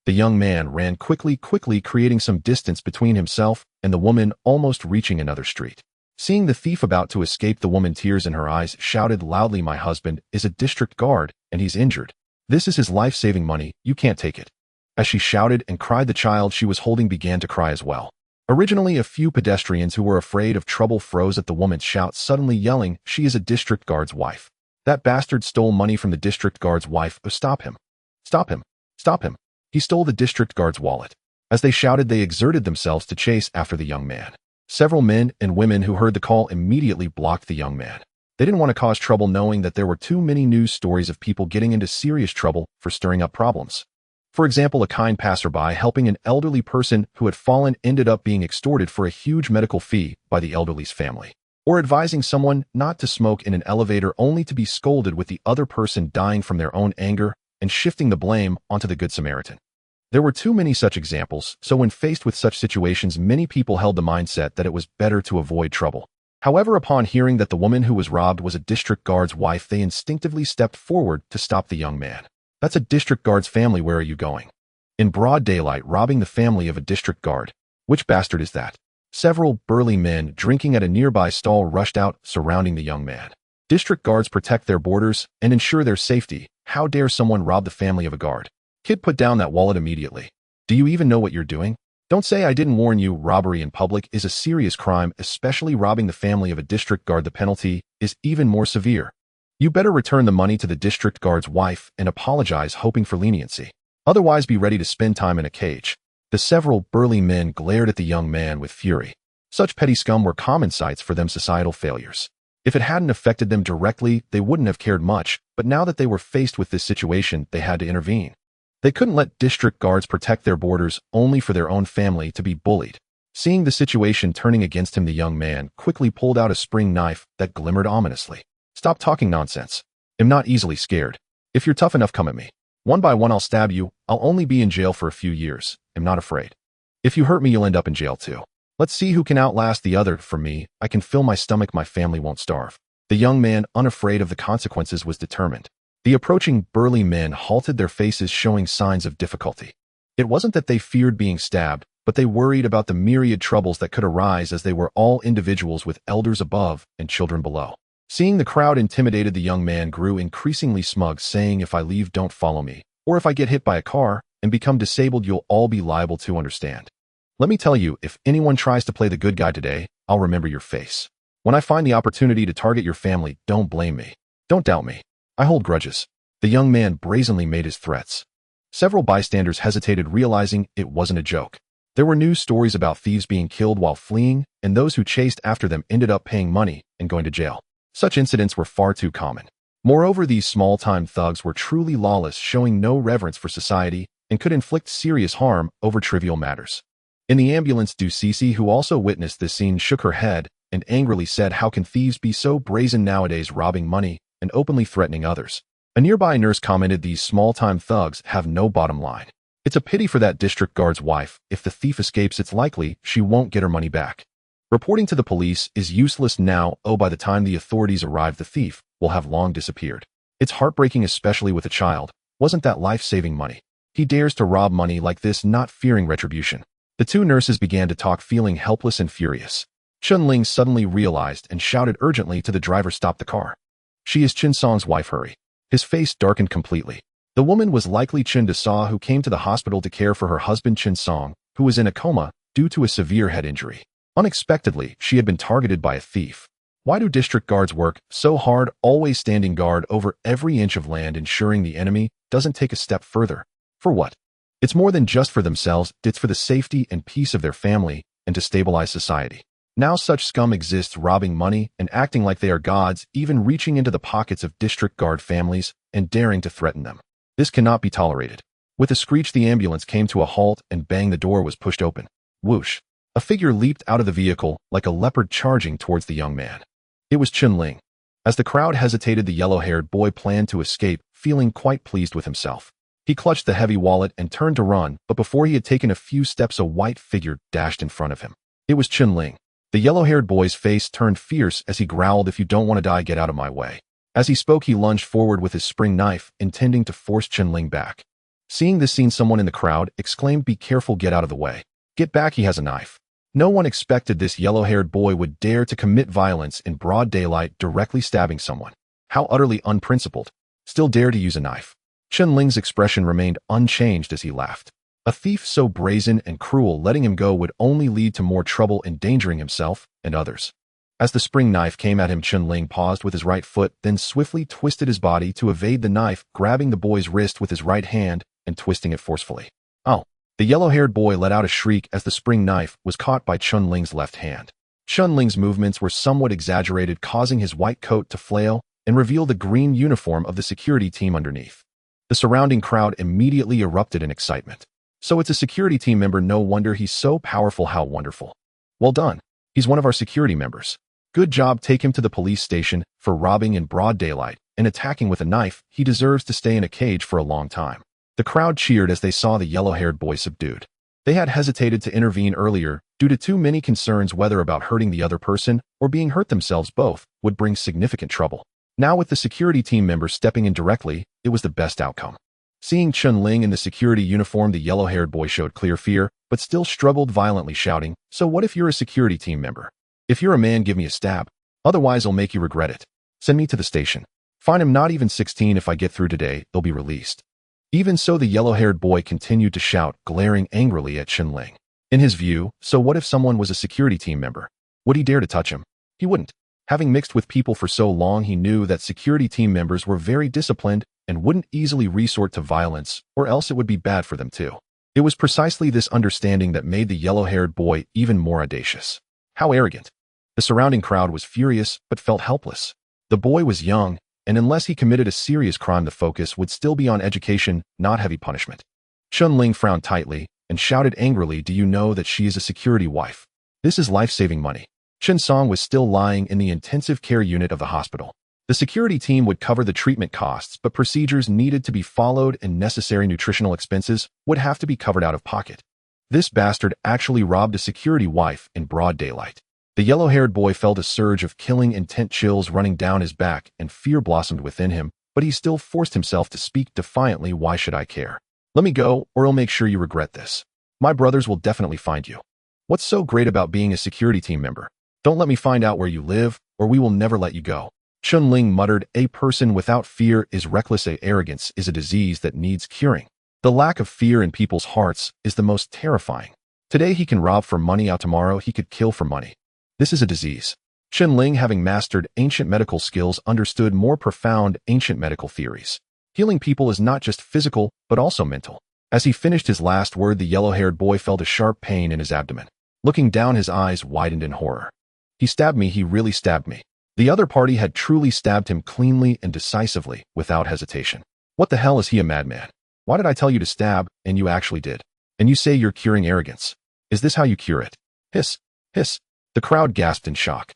The young man ran quickly, creating some distance between himself and the woman, almost reaching another street. Seeing the thief about to escape, the woman, tears in her eyes, shouted loudly, my husband is a district guard and he's injured. This is his life-saving money, you can't take it. As she shouted and cried, the child she was holding began to cry as well. Originally, a few pedestrians who were afraid of trouble froze at the woman's shout, suddenly yelling, she is a district guard's wife. That bastard stole money from the district guard's wife. Oh, stop him. Stop him. Stop him. He stole the district guard's wallet. As they shouted, they exerted themselves to chase after the young man. Several men and women who heard the call immediately blocked the young man. They didn't want to cause trouble, knowing that there were too many news stories of people getting into serious trouble for stirring up problems. For example, a kind passerby helping an elderly person who had fallen ended up being extorted for a huge medical fee by the elderly's family. Or advising someone not to smoke in an elevator only to be scolded, with the other person dying from their own anger and shifting the blame onto the Good Samaritan. There were too many such examples, so when faced with such situations, many people held the mindset that it was better to avoid trouble. However, upon hearing that the woman who was robbed was a district guard's wife, they instinctively stepped forward to stop the young man. That's a district guard's family. Where are you going? In broad daylight, robbing the family of a district guard. Which bastard is that? Several burly men drinking at a nearby stall rushed out, surrounding the young man. District guards protect their borders and ensure their safety. How dare someone rob the family of a guard? Kid, put down that wallet immediately. Do you even know what you're doing? Don't say I didn't warn you. Robbery in public is a serious crime, especially robbing the family of a district guard. The penalty is even more severe. You better return the money to the district guard's wife and apologize, hoping for leniency. Otherwise, be ready to spend time in a cage. The several burly men glared at the young man with fury. Such petty scum were common sights for them societal failures. If it hadn't affected them directly, they wouldn't have cared much, but now that they were faced with this situation, they had to intervene. They couldn't let district guards protect their borders only for their own family to be bullied. Seeing the situation turning against him, the young man quickly pulled out a spring knife that glimmered ominously. Stop talking nonsense. I'm not easily scared. If you're tough enough, come at me. One by one, I'll stab you. I'll only be in jail for a few years. I'm not afraid. If you hurt me, you'll end up in jail too. Let's see who can outlast the other. For me, I can fill my stomach. My family won't starve. The young man, unafraid of the consequences, was determined. The approaching burly men halted, their faces showing signs of difficulty. It wasn't that they feared being stabbed, but they worried about the myriad troubles that could arise, as they were all individuals with elders above and children below. Seeing the crowd intimidated, the young man grew increasingly smug, saying, if I leave, don't follow me. Or if I get hit by a car and become disabled, you'll all be liable to understand. Let me tell you, if anyone tries to play the good guy today, I'll remember your face. When I find the opportunity to target your family, don't blame me. Don't doubt me. I hold grudges. The young man brazenly made his threats. Several bystanders hesitated, realizing it wasn't a joke. There were news stories about thieves being killed while fleeing, and those who chased after them ended up paying money and going to jail. Such incidents were far too common. Moreover, these small-time thugs were truly lawless, showing no reverence for society, and could inflict serious harm over trivial matters. In the ambulance, Ducisi, who also witnessed this scene, shook her head and angrily said, "How can thieves be so brazen nowadays, robbing money and openly threatening others?" A nearby nurse commented, "These small-time thugs have no bottom line. It's a pity for that district guard's wife. If the thief escapes, it's likely she won't get her money back. Reporting to the police is useless now. Oh, by the time the authorities arrive, the thief will have long disappeared. It's heartbreaking, especially with a child. Wasn't that life-saving money? He dares to rob money like this, not fearing retribution." The two nurses began to talk, feeling helpless and furious. Chen Ling suddenly realized and shouted urgently to the driver, "Stop the car. She is Chen Song's wife, hurry." His face darkened completely. The woman was likely Chen Dasa, who came to the hospital to care for her husband Chen Song, who was in a coma due to a severe head injury. Unexpectedly, she had been targeted by a thief. Why do district guards work so hard, always standing guard over every inch of land, ensuring the enemy doesn't take a step further? For what? It's more than just for themselves, it's for the safety and peace of their family and to stabilize society. Now such scum exists, robbing money and acting like they are gods, even reaching into the pockets of district guard families and daring to threaten them. This cannot be tolerated. With a screech, the ambulance came to a halt and bang, the door was pushed open. Whoosh! A figure leaped out of the vehicle like a leopard, charging towards the young man. It was Chen Ling. As the crowd hesitated, the yellow-haired boy planned to escape, feeling quite pleased with himself. He clutched the heavy wallet and turned to run, but before he had taken a few steps, a white figure dashed in front of him. It was Chen Ling. The yellow-haired boy's face turned fierce as he growled, "If you don't want to die, get out of my way." As he spoke, he lunged forward with his spring knife, intending to force Chen Ling back. Seeing this scene, someone in the crowd exclaimed, "Be careful, get out of the way. Get back, he has a knife." No one expected this yellow-haired boy would dare to commit violence in broad daylight, directly stabbing someone. How utterly unprincipled. Still dare to use a knife. Chen Ling's expression remained unchanged as he laughed. A thief so brazen and cruel, letting him go would only lead to more trouble, endangering himself and others. As the spring knife came at him, Chen Ling paused with his right foot, then swiftly twisted his body to evade the knife, grabbing the boy's wrist with his right hand and twisting it forcefully. "Oh!" The yellow-haired boy let out a shriek as the spring knife was caught by Chen Ling's left hand. Chen Ling's movements were somewhat exaggerated, causing his white coat to flail and reveal the green uniform of the security team underneath. The surrounding crowd immediately erupted in excitement. "So it's a security team member, no wonder he's so powerful, how wonderful. Well done. He's one of our security members. Good job, take him to the police station for robbing in broad daylight and attacking with a knife. He deserves to stay in a cage for a long time." The crowd cheered as they saw the yellow-haired boy subdued. They had hesitated to intervene earlier due to too many concerns, whether about hurting the other person or being hurt themselves. Both would bring significant trouble. Now, with the security team member stepping in directly, it was the best outcome. Seeing Chen Ling in the security uniform, the yellow-haired boy showed clear fear, but still struggled violently, shouting, "So what if you're a security team member? If you're a man, give me a stab. Otherwise, I'll make you regret it. Send me to the station. Find him not even 16. If I get through today, they'll be released." Even so, the yellow-haired boy continued to shout, glaring angrily at Chen Ling. In his view, so what if someone was a security team member? Would he dare to touch him? He wouldn't. Having mixed with people for so long, he knew that security team members were very disciplined and wouldn't easily resort to violence, or else it would be bad for them too. It was precisely this understanding that made the yellow-haired boy even more audacious. How arrogant. The surrounding crowd was furious, but felt helpless. The boy was young, and unless he committed a serious crime, the focus would still be on education, not heavy punishment. Chen Ling frowned tightly and shouted angrily, "Do you know that she is a security wife? This is life-saving money." Chen Song was still lying in the intensive care unit of the hospital. The security team would cover the treatment costs, but procedures needed to be followed and necessary nutritional expenses would have to be covered out of pocket. This bastard actually robbed a security wife in broad daylight. The yellow-haired boy felt a surge of killing intent, chills running down his back, and fear blossomed within him, but he still forced himself to speak defiantly, "Why should I care? Let me go, or I'll make sure you regret this. My brothers will definitely find you. What's so great about being a security team member? Don't let me find out where you live, or we will never let you go." Chen Ling muttered, "A person without fear is reckless. Arrogance is a disease that needs curing. The lack of fear in people's hearts is the most terrifying. Today he can rob for money, out tomorrow he could kill for money. This is a disease. Chen Ling, having mastered ancient medical skills, understood more profound ancient medical theories. Healing people is not just physical, but also mental. As he finished his last word, the yellow-haired boy felt a sharp pain in his abdomen. Looking down, his eyes widened in horror. He stabbed me, he really stabbed me. The other party had truly stabbed him cleanly and decisively, without hesitation. What the hell, is he a madman? Why did I tell you to stab, and you actually did? And you say you're curing arrogance. Is this how you cure it? Hiss, hiss. The crowd gasped in shock.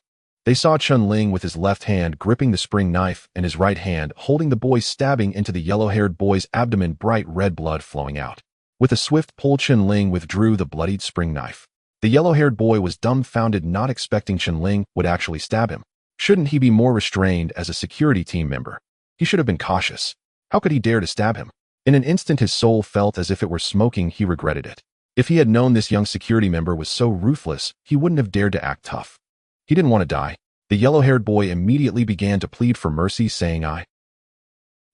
They saw Chen Ling with his left hand gripping the spring knife and his right hand holding the boy, stabbing into the yellow-haired boy's abdomen, bright red blood flowing out. With a swift pull, Chen Ling withdrew the bloodied spring knife. The yellow-haired boy was dumbfounded, not expecting Chen Ling would actually stab him. Shouldn't he be more restrained as a security team member? He should have been cautious. How could he dare to stab him? In an instant, his soul felt as if it were smoking. He regretted it. If he had known this young security member was so ruthless, he wouldn't have dared to act tough. He didn't want to die. The yellow-haired boy immediately began to plead for mercy, saying, "I."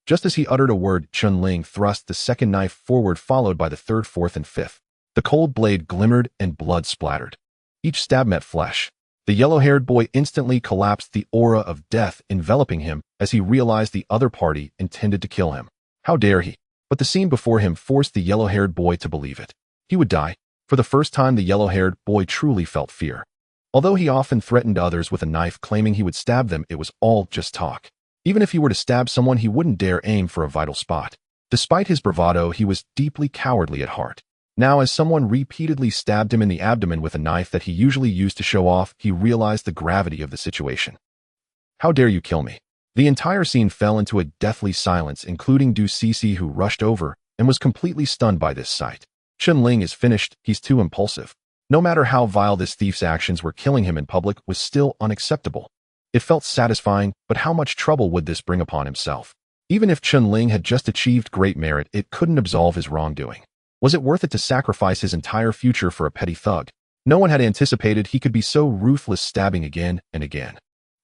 Just as he uttered a word, Chen Ling thrust the second knife forward, followed by the third, fourth, and fifth. The cold blade glimmered and blood splattered. Each stab met flesh. The yellow-haired boy instantly collapsed, the aura of death enveloping him as he realized the other party intended to kill him. How dare he? But the scene before him forced the yellow-haired boy to believe it. He would die. For the first time, the yellow-haired boy truly felt fear. Although he often threatened others with a knife, claiming he would stab them, it was all just talk. Even if he were to stab someone, he wouldn't dare aim for a vital spot. Despite his bravado, he was deeply cowardly at heart. Now, as someone repeatedly stabbed him in the abdomen with a knife that he usually used to show off, he realized the gravity of the situation. "How dare you kill me?" The entire scene fell into a deathly silence, including Du Cece, who rushed over and was completely stunned by this sight. Chen Ling is finished. He's too impulsive. No matter how vile this thief's actions were, killing him in public was still unacceptable. It felt satisfying, but how much trouble would this bring upon himself? Even if Chen Ling had just achieved great merit, it couldn't absolve his wrongdoing. Was it worth it to sacrifice his entire future for a petty thug? No one had anticipated he could be so ruthless, stabbing again and again.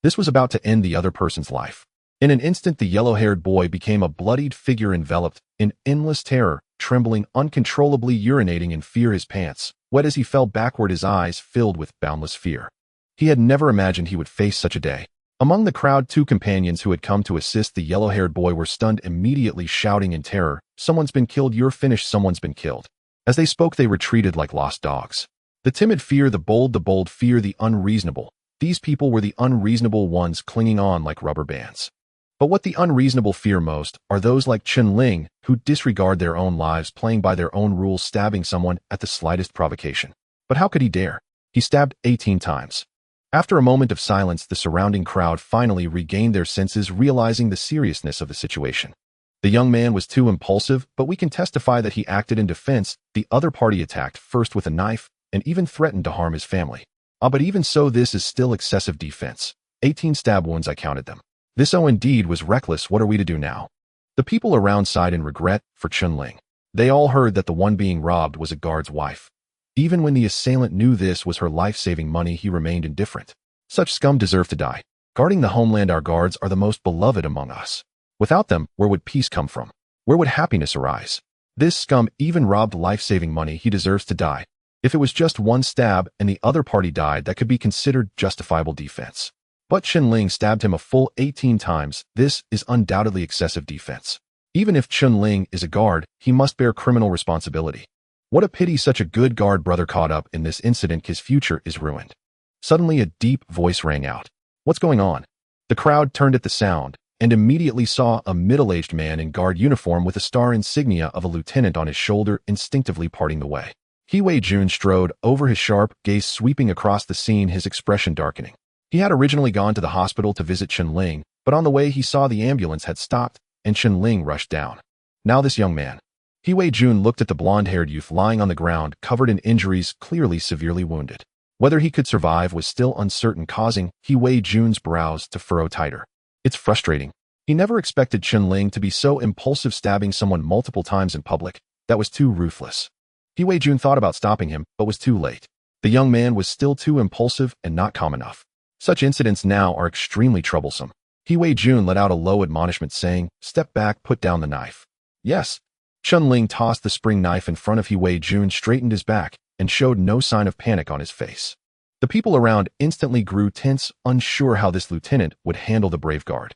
This was about to end the other person's life. In an instant, the yellow-haired boy became a bloodied figure enveloped in endless terror, trembling uncontrollably, urinating in fear, his pants wet as he fell backward, his eyes filled with boundless fear. He had never imagined he would face such a day. Among the crowd, two companions who had come to assist the yellow-haired boy were stunned, immediately shouting in terror, "Someone's been killed, you're finished, someone's been killed." As they spoke, they retreated like lost dogs. The timid fear, the bold fear, the unreasonable. These people were the unreasonable ones, clinging on like rubber bands. But what the unreasonable fear most are those like Chen Ling, who disregard their own lives, playing by their own rules, stabbing someone at the slightest provocation. But how could he dare? He stabbed 18 times. After a moment of silence, the surrounding crowd finally regained their senses, realizing the seriousness of the situation. The young man was too impulsive, but we can testify that he acted in defense. The other party attacked first with a knife and even threatened to harm his family. But even so, this is still excessive defense. 18 stab wounds, I counted them. This indeed was reckless. What are we to do now? The people around sighed in regret for Chen Ling. They all heard that the one being robbed was a guard's wife. Even when the assailant knew this was her life-saving money, he remained indifferent. Such scum deserve to die. Guarding the homeland, our guards are the most beloved among us. Without them, where would peace come from? Where would happiness arise? This scum even robbed life-saving money. He deserves to die. If it was just one stab and the other party died, that could be considered justifiable defense. But Chen Ling stabbed him a full 18 times. This is undoubtedly excessive defense. Even if Chen Ling is a guard, he must bear criminal responsibility. What a pity such a good guard brother caught up in this incident. His future is ruined. Suddenly, a deep voice rang out. What's going on? The crowd turned at the sound and immediately saw a middle-aged man in guard uniform with a star insignia of a lieutenant on his shoulder, instinctively parting the way. He Wei Jun strode over, his sharp gaze sweeping across the scene, his expression darkening. He had originally gone to the hospital to visit Chen Ling, but on the way he saw the ambulance had stopped, and Chen Ling rushed down. Now this young man. He Wei Jun looked at the blonde-haired youth lying on the ground, covered in injuries, clearly severely wounded. Whether he could survive was still uncertain, causing He Wei Jun's brows to furrow tighter. It's frustrating. He never expected Chen Ling to be so impulsive, stabbing someone multiple times in public. That was too ruthless. He Wei Jun thought about stopping him, but was too late. The young man was still too impulsive and not calm enough. Such incidents now are extremely troublesome. He Wei Jun let out a low admonishment, saying, "Step back, put down the knife." Yes. Chen Ling tossed the spring knife in front of He Wei Jun, straightened his back, and showed no sign of panic on his face. The people around instantly grew tense, unsure how this lieutenant would handle the brave guard.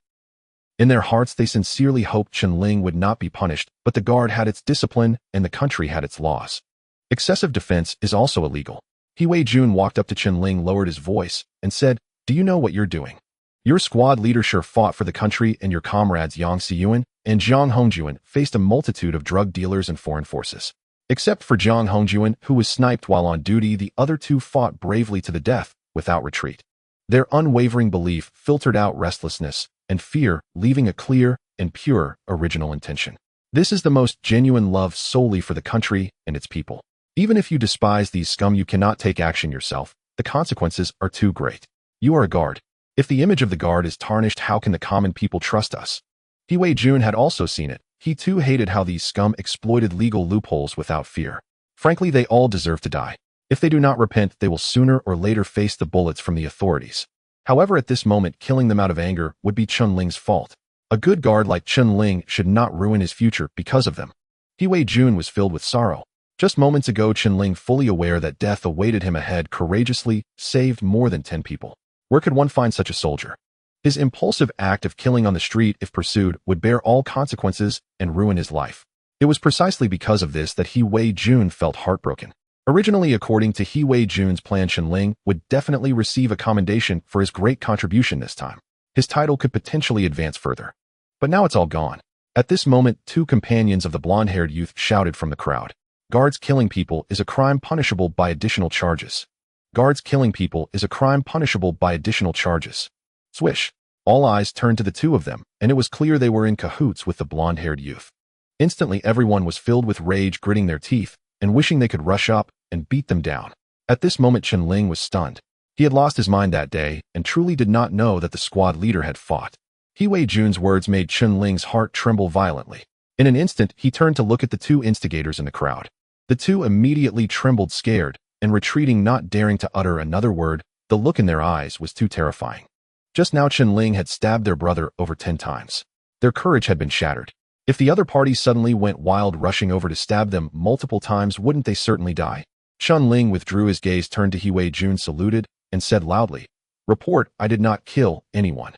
In their hearts, they sincerely hoped Chen Ling would not be punished, but the guard had its discipline and the country had its laws. Excessive defense is also illegal. He Wei-jun walked up to Chen Ling, lowered his voice, and said, "Do you know what you're doing? Your squad leader sure fought for the country, and your comrades Yang Xiyuan and Zhang Hongjuan faced a multitude of drug dealers and foreign forces. Except for Zhang Hongjuan, who was sniped while on duty, the other two fought bravely to the death, without retreat. Their unwavering belief filtered out restlessness and fear, leaving a clear and pure original intention. This is the most genuine love solely for the country and its people. Even if you despise these scum, you cannot take action yourself. The consequences are too great. You are a guard. If the image of the guard is tarnished, how can the common people trust us?" He Wei-jun had also seen it. He too hated how these scum exploited legal loopholes without fear. Frankly, they all deserve to die. If they do not repent, they will sooner or later face the bullets from the authorities. However, at this moment, killing them out of anger would be Chen Ling's fault. A good guard like Chen Ling should not ruin his future because of them. He Wei-jun was filled with sorrow. Just moments ago, Chen Ling, fully aware that death awaited him ahead, courageously saved more than 10 people. Where could one find such a soldier? His impulsive act of killing on the street, if pursued, would bear all consequences and ruin his life. It was precisely because of this that He Wei-jun felt heartbroken. Originally, according to He Wei-jun's plan, Chen Ling would definitely receive a commendation for his great contribution this time. His title could potentially advance further. But now it's all gone. At this moment, two companions of the blonde-haired youth shouted from the crowd, "Guards killing people is a crime punishable by additional charges. Guards killing people is a crime punishable by additional charges." Swish. All eyes turned to the two of them, and it was clear they were in cahoots with the blonde-haired youth. Instantly, everyone was filled with rage, gritting their teeth, and wishing they could rush up and beat them down. At this moment, Chen Ling was stunned. He had lost his mind that day, and truly did not know that the squad leader had fought. He Wei-jun's words made Chen Ling's heart tremble violently. In an instant, he turned to look at the two instigators in the crowd. The two immediately trembled, scared, and retreating, not daring to utter another word. The look in their eyes was too terrifying. Just now, Chen Ling had stabbed their brother over 10 times. Their courage had been shattered. If the other party suddenly went wild, rushing over to stab them multiple times, wouldn't they certainly die? Chen Ling withdrew his gaze, turned to He Wei-jun, saluted, and said loudly, "Report, I did not kill anyone."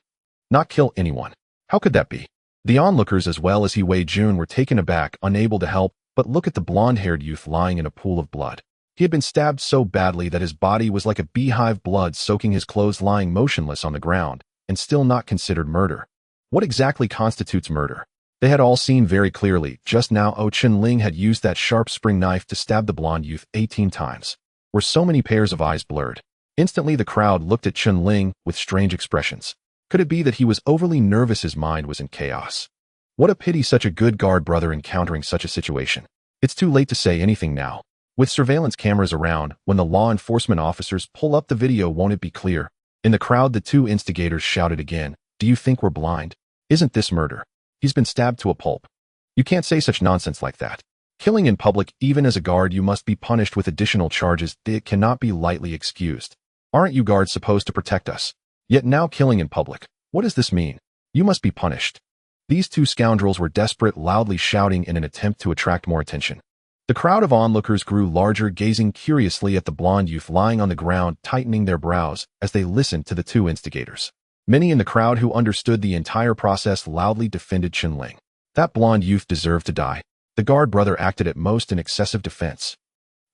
Not kill anyone. How could that be? The onlookers, as well as He Wei-jun, were taken aback, unable to help but look at the blonde-haired youth lying in a pool of blood. He had been stabbed so badly that his body was like a beehive, blood soaking his clothes, lying motionless on the ground, and still not considered murder. What exactly constitutes murder? They had all seen very clearly just now. Chen Ling had used that sharp spring knife to stab the blonde youth 18 times. Were so many pairs of eyes blurred? Instantly, the crowd looked at Chen Ling with strange expressions. Could it be that he was overly nervous? His mind was in chaos. What a pity such a good guard brother encountering such a situation. It's too late to say anything now. With surveillance cameras around, when the law enforcement officers pull up the video, won't it be clear? In the crowd, the two instigators shouted again, "Do you think we're blind? Isn't this murder? He's been stabbed to a pulp. You can't say such nonsense like that. Killing in public, even as a guard, you must be punished with additional charges. It cannot be lightly excused. Aren't you guards supposed to protect us? Yet now killing in public. What does this mean? You must be punished." These two scoundrels were desperate, loudly shouting in an attempt to attract more attention. The crowd of onlookers grew larger, gazing curiously at the blonde youth lying on the ground, tightening their brows as they listened to the two instigators. Many in the crowd who understood the entire process loudly defended Chen Ling. That blonde youth deserved to die. The guard brother acted at most in excessive defense.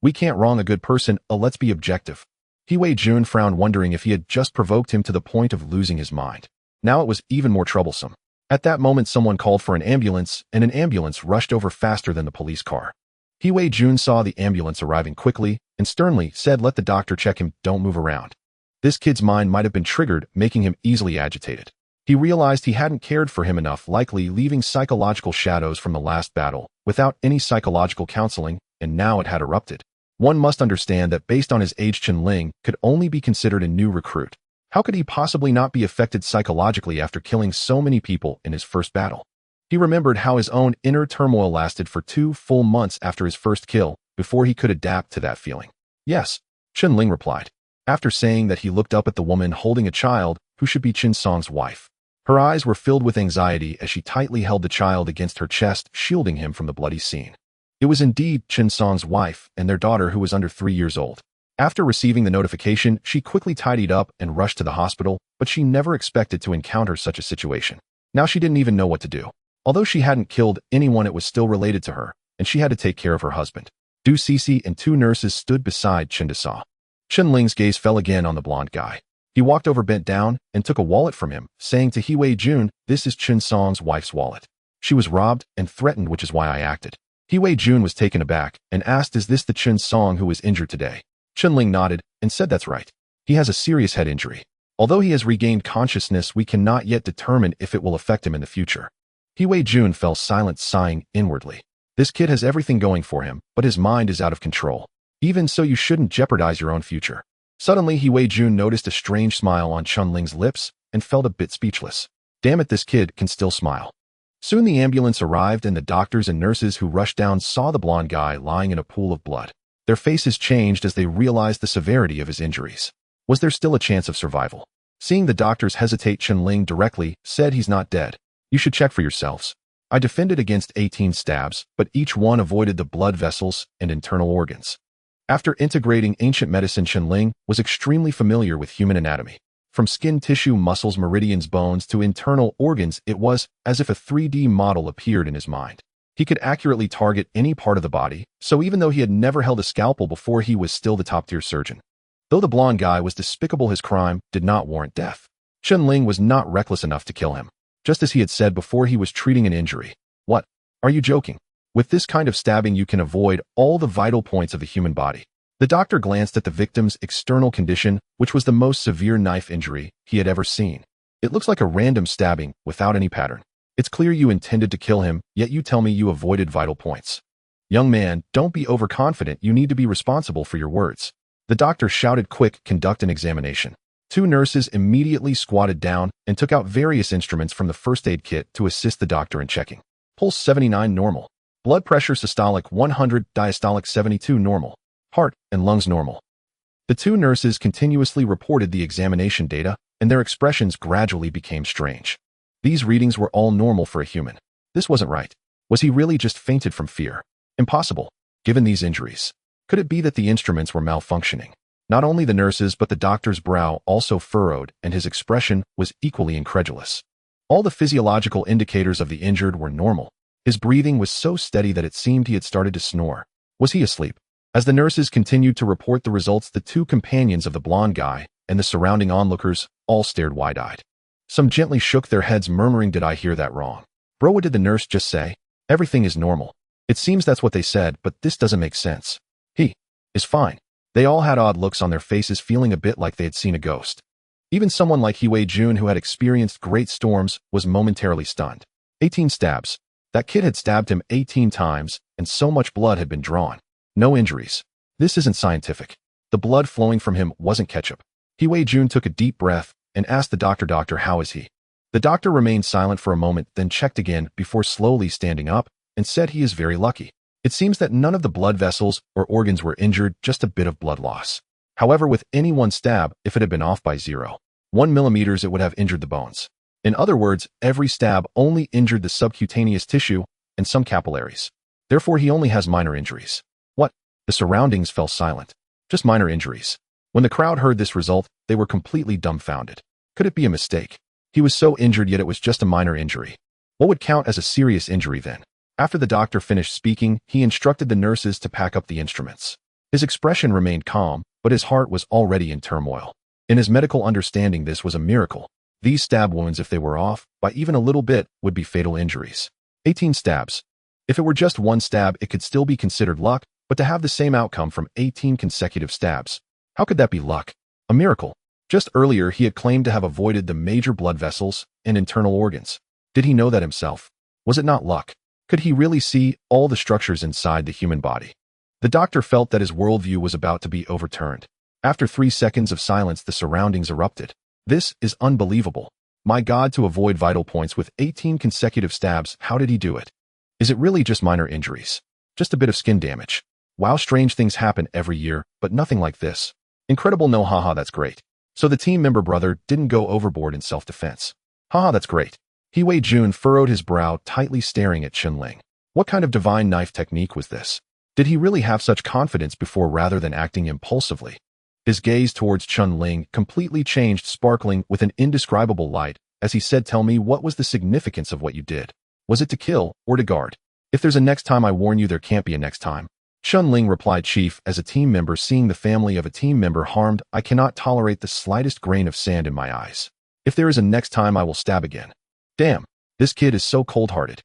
We can't wrong a good person. Let's be objective. He Wei-jun frowned, wondering if he had just provoked him to the point of losing his mind. Now it was even more troublesome. At that moment, someone called for an ambulance, and an ambulance rushed over faster than the police car. He Wei-jun saw the ambulance arriving quickly and sternly said, "Let the doctor check him, don't move around." This kid's mind might have been triggered, making him easily agitated. He realized he hadn't cared for him enough, likely leaving psychological shadows from the last battle without any psychological counseling, and now it had erupted. One must understand that based on his age, Chen Ling could only be considered a new recruit. How could he possibly not be affected psychologically after killing so many people in his first battle? He remembered how his own inner turmoil lasted for 2 full months after his first kill before he could adapt to that feeling. "Yes," Chen Ling replied, after saying that. He looked up at the woman holding a child who should be Chen Song's wife. Her eyes were filled with anxiety as she tightly held the child against her chest, shielding him from the bloody scene. It was indeed Chen Song's wife and their daughter who was under 3 years old. After receiving the notification, she quickly tidied up and rushed to the hospital, but she never expected to encounter such a situation. Now she didn't even know what to do. Although she hadn't killed anyone, it was still related to her, and she had to take care of her husband. Du Cece and 2 nurses stood beside Chen Dasa. Chen Ling's gaze fell again on the blonde guy. He walked over, bent down, and took a wallet from him, saying to He Wei-jun, "This is Chen Song's wife's wallet. She was robbed and threatened, which is why I acted." He Wei-jun was taken aback and asked, "Is this the Chen Song who was injured today?" Chen Ling nodded and said, "That's right. He has a serious head injury. Although he has regained consciousness, we cannot yet determine if it will affect him in the future." He Wei-jun fell silent, sighing inwardly. This kid has everything going for him, but his mind is out of control. Even so, you shouldn't jeopardize your own future. Suddenly, He Wei-jun noticed a strange smile on Chen Ling's lips and felt a bit speechless. Damn it, this kid can still smile. Soon the ambulance arrived and the doctors and nurses who rushed down saw the blonde guy lying in a pool of blood. Their faces changed as they realized the severity of his injuries. Was there still a chance of survival? Seeing the doctors hesitate, Chen Ling directly said, "He's not dead. You should check for yourselves. I defended against 18 stabs, but each one avoided the blood vessels and internal organs." After integrating ancient medicine, Chen Ling was extremely familiar with human anatomy. From skin tissue, muscles, meridians, bones, to internal organs, it was as if a 3D model appeared in his mind. He could accurately target any part of the body, so even though he had never held a scalpel before, he was still the top-tier surgeon. Though the blonde guy was despicable, his crime did not warrant death. Chen Ling was not reckless enough to kill him. Just as he had said before, he was treating an injury. What? Are you joking? With this kind of stabbing, you can avoid all the vital points of the human body. The doctor glanced at the victim's external condition, which was the most severe knife injury he had ever seen. It looks like a random stabbing without any pattern. It's clear you intended to kill him, yet you tell me you avoided vital points. Young man, don't be overconfident. You need to be responsible for your words. The doctor shouted, "Quick, conduct an examination." 2 nurses immediately squatted down and took out various instruments from the first aid kit to assist the doctor in checking. Pulse 79 normal. Blood pressure systolic 100, diastolic 72 normal. Heart and lungs normal. The 2 nurses continuously reported the examination data, and their expressions gradually became strange. These readings were all normal for a human. This wasn't right. Was he really just fainted from fear? Impossible, given these injuries. Could it be that the instruments were malfunctioning? Not only the nurses, but the doctor's brow also furrowed, and his expression was equally incredulous. All the physiological indicators of the injured were normal. His breathing was so steady that it seemed he had started to snore. Was he asleep? As the nurses continued to report the results, the 2 companions of the blonde guy and the surrounding onlookers all stared wide-eyed. Some gently shook their heads, murmuring, "Did I hear that wrong? Bro, what did the nurse just say? Everything is normal." It seems that's what they said, but this doesn't make sense. He is fine. They all had odd looks on their faces, feeling a bit like they had seen a ghost. Even someone like He Wei-jun, who had experienced great storms, was momentarily stunned. 18 stabs. That kid had stabbed him 18 times, and so much blood had been drawn. No injuries. This isn't scientific. The blood flowing from him wasn't ketchup. He Wei-jun took a deep breath and asked the doctor, "Doctor, how is he?" The doctor remained silent for a moment, then checked again before slowly standing up and said, "He is very lucky. It seems that none of the blood vessels or organs were injured, just a bit of blood loss. However, with any one stab, if it had been off by 0.1 millimeters, it would have injured the bones. In other words, every stab only injured the subcutaneous tissue and some capillaries. Therefore, he only has minor injuries." What? The surroundings fell silent. Just minor injuries. When the crowd heard this result, they were completely dumbfounded. Could it be a mistake? He was so injured, yet it was just a minor injury. What would count as a serious injury then? After the doctor finished speaking, he instructed the nurses to pack up the instruments. His expression remained calm, but his heart was already in turmoil. In his medical understanding, this was a miracle. These stab wounds, if they were off by even a little bit, would be fatal injuries. 18 stabs. If it were just one stab, it could still be considered luck, but to have the same outcome from 18 consecutive stabs, how could that be luck? A miracle. Just earlier, he had claimed to have avoided the major blood vessels and internal organs. Did he know that himself? Was it not luck? Could he really see all the structures inside the human body? The doctor felt that his worldview was about to be overturned. After 3 seconds of silence, the surroundings erupted. This is unbelievable. My God, to avoid vital points with 18 consecutive stabs, how did he do it? Is it really just minor injuries? Just a bit of skin damage? Wow, strange things happen every year, but nothing like this. Incredible, no, haha, that's great. So the team member brother didn't go overboard in self-defense. Haha, that's great. He Wei-jun furrowed his brow, tightly staring at Chen Ling. What kind of divine knife technique was this? Did he really have such confidence before rather than acting impulsively? His gaze towards Chen Ling completely changed, sparkling with an indescribable light, as he said, "Tell me, what was the significance of what you did? Was it to kill or to guard? If there's a next time, I warn you there can't be a next time." Chen Ling replied, "Chief, as a team member seeing the family of a team member harmed, I cannot tolerate the slightest grain of sand in my eyes. If there is a next time, I will stab again." Damn, this kid is so cold-hearted.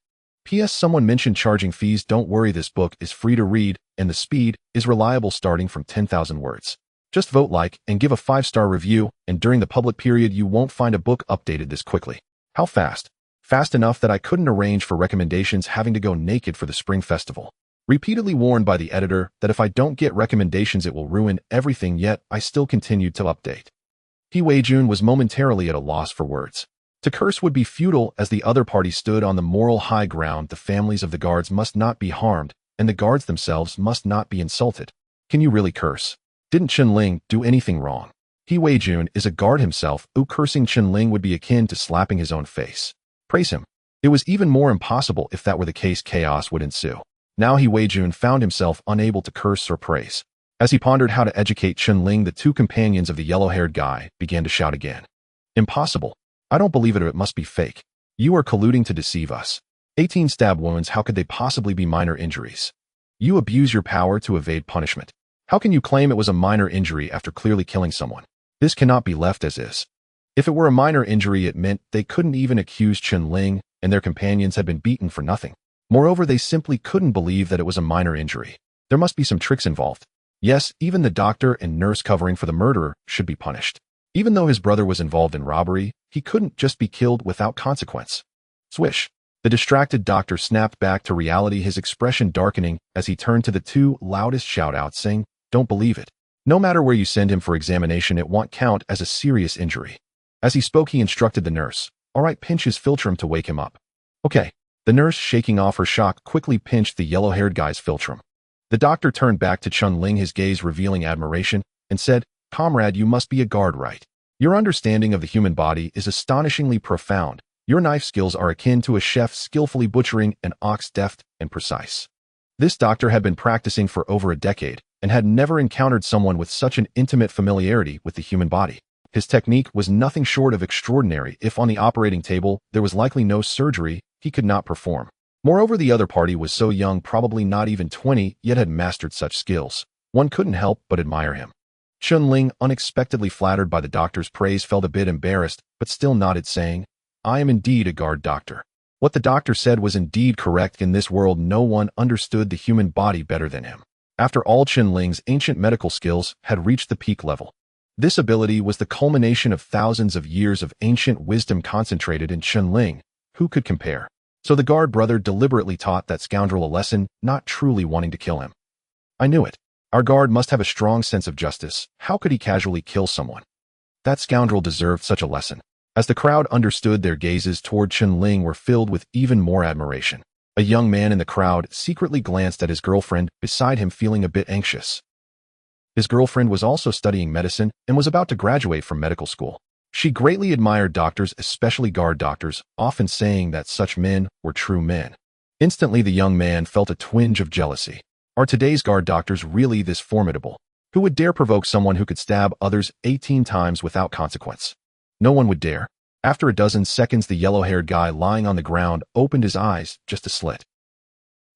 P.S. Someone mentioned charging fees. Don't worry, this book is free to read, and the speed is reliable starting from 10,000 words. Just vote like and give a 5-star review, and during the public period you won't find a book updated this quickly. How fast? Fast enough that I couldn't arrange for recommendations, having to go naked for the Spring Festival. Repeatedly warned by the editor that if I don't get recommendations it will ruin everything, yet I still continued to update. He Wei-jun was momentarily at a loss for words. To curse would be futile, as the other party stood on the moral high ground. The families of the guards must not be harmed, and the guards themselves must not be insulted. Can you really curse? Didn't Chen Ling do anything wrong? He Wei-jun is a guard himself. Cursing Chen Ling would be akin to slapping his own face. Praise him. It was even more impossible. If that were the case, chaos would ensue. Now He Wei-jun found himself unable to curse or praise. As he pondered how to educate Chen Ling, the two companions of the yellow-haired guy began to shout again. "Impossible. I don't believe it, or it must be fake. You are colluding to deceive us. 18 stab wounds, how could they possibly be minor injuries? You abuse your power to evade punishment. How can you claim it was a minor injury after clearly killing someone? This cannot be left as is." If it were a minor injury, it meant they couldn't even accuse Chen Ling, and their companions had been beaten for nothing. Moreover, they simply couldn't believe that it was a minor injury. There must be some tricks involved. Yes, even the doctor and nurse covering for the murderer should be punished. Even though his brother was involved in robbery, he couldn't just be killed without consequence. Swish. The distracted doctor snapped back to reality, his expression darkening as he turned to the two loudest shout-outs, saying, "Don't believe it. No matter where you send him for examination, it won't count as a serious injury." As he spoke, he instructed the nurse, "All right, pinch his philtrum to wake him up." "Okay." The nurse, shaking off her shock, quickly pinched the yellow-haired guy's philtrum. The doctor turned back to Chen Ling, his gaze revealing admiration, and said, "Comrade, you must be a guard, right? Your understanding of the human body is astonishingly profound. Your knife skills are akin to a chef skillfully butchering an ox, deft and precise." This doctor had been practicing for over a decade and had never encountered someone with such an intimate familiarity with the human body. His technique was nothing short of extraordinary. If on the operating table there was likely no surgery, he could not perform. Moreover, the other party was so young, probably not even 20, yet had mastered such skills. One couldn't help but admire him. Chen Ling, unexpectedly flattered by the doctor's praise, felt a bit embarrassed, but still nodded, saying, "I am indeed a guard doctor." What the doctor said was indeed correct. In this world, no one understood the human body better than him. After all, Chen Ling's ancient medical skills had reached the peak level. This ability was the culmination of thousands of years of ancient wisdom concentrated in Chen Ling. Who could compare? So the guard brother deliberately taught that scoundrel a lesson, not truly wanting to kill him. "I knew it. Our guard must have a strong sense of justice. How could he casually kill someone? That scoundrel deserved such a lesson." As the crowd understood, their gazes toward Chen Ling were filled with even more admiration. A young man in the crowd secretly glanced at his girlfriend beside him, feeling a bit anxious. His girlfriend was also studying medicine and was about to graduate from medical school. She greatly admired doctors, especially guard doctors, often saying that such men were true men. Instantly, the young man felt a twinge of jealousy. Are today's guard doctors really this formidable? Who would dare provoke someone who could stab others 18 times without consequence? No one would dare. After a dozen seconds, the yellow-haired guy lying on the ground opened his eyes just a slit.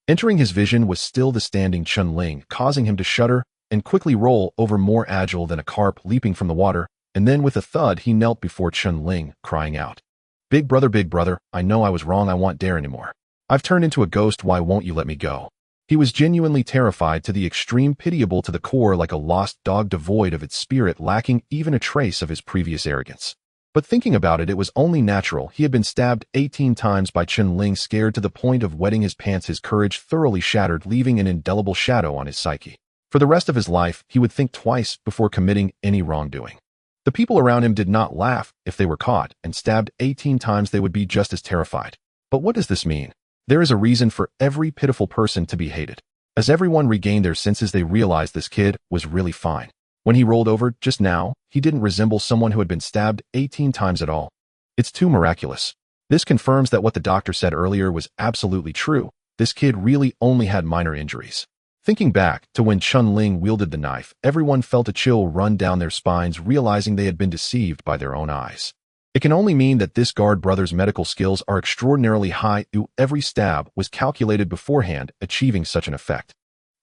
Entering his vision was still the standing Chen Ling, causing him to shudder and quickly roll over, more agile than a carp leaping from the water, and then with a thud he knelt before Chen Ling, crying out, big brother, I know I was wrong. I won't dare anymore. I've turned into a ghost. Why won't you let me go?" He was genuinely terrified to the extreme, pitiable to the core, like a lost dog devoid of its spirit, lacking even a trace of his previous arrogance. But thinking about it, it was only natural. He had been stabbed 18 times by Chen Ling, scared to the point of wetting his pants, his courage thoroughly shattered, leaving an indelible shadow on his psyche. For the rest of his life, he would think twice before committing any wrongdoing. The people around him did not laugh. If they were caught and stabbed 18 times, they would be just as terrified. But what does this mean? There is a reason for every pitiful person to be hated. As everyone regained their senses, they realized this kid was really fine. When he rolled over just now, he didn't resemble someone who had been stabbed 18 times at all. It's too miraculous. This confirms that what the doctor said earlier was absolutely true. This kid really only had minor injuries. Thinking back to when Chen Ling wielded the knife, everyone felt a chill run down their spines, realizing they had been deceived by their own eyes. It can only mean that this guard brother's medical skills are extraordinarily high. Every stab was calculated beforehand, achieving such an effect.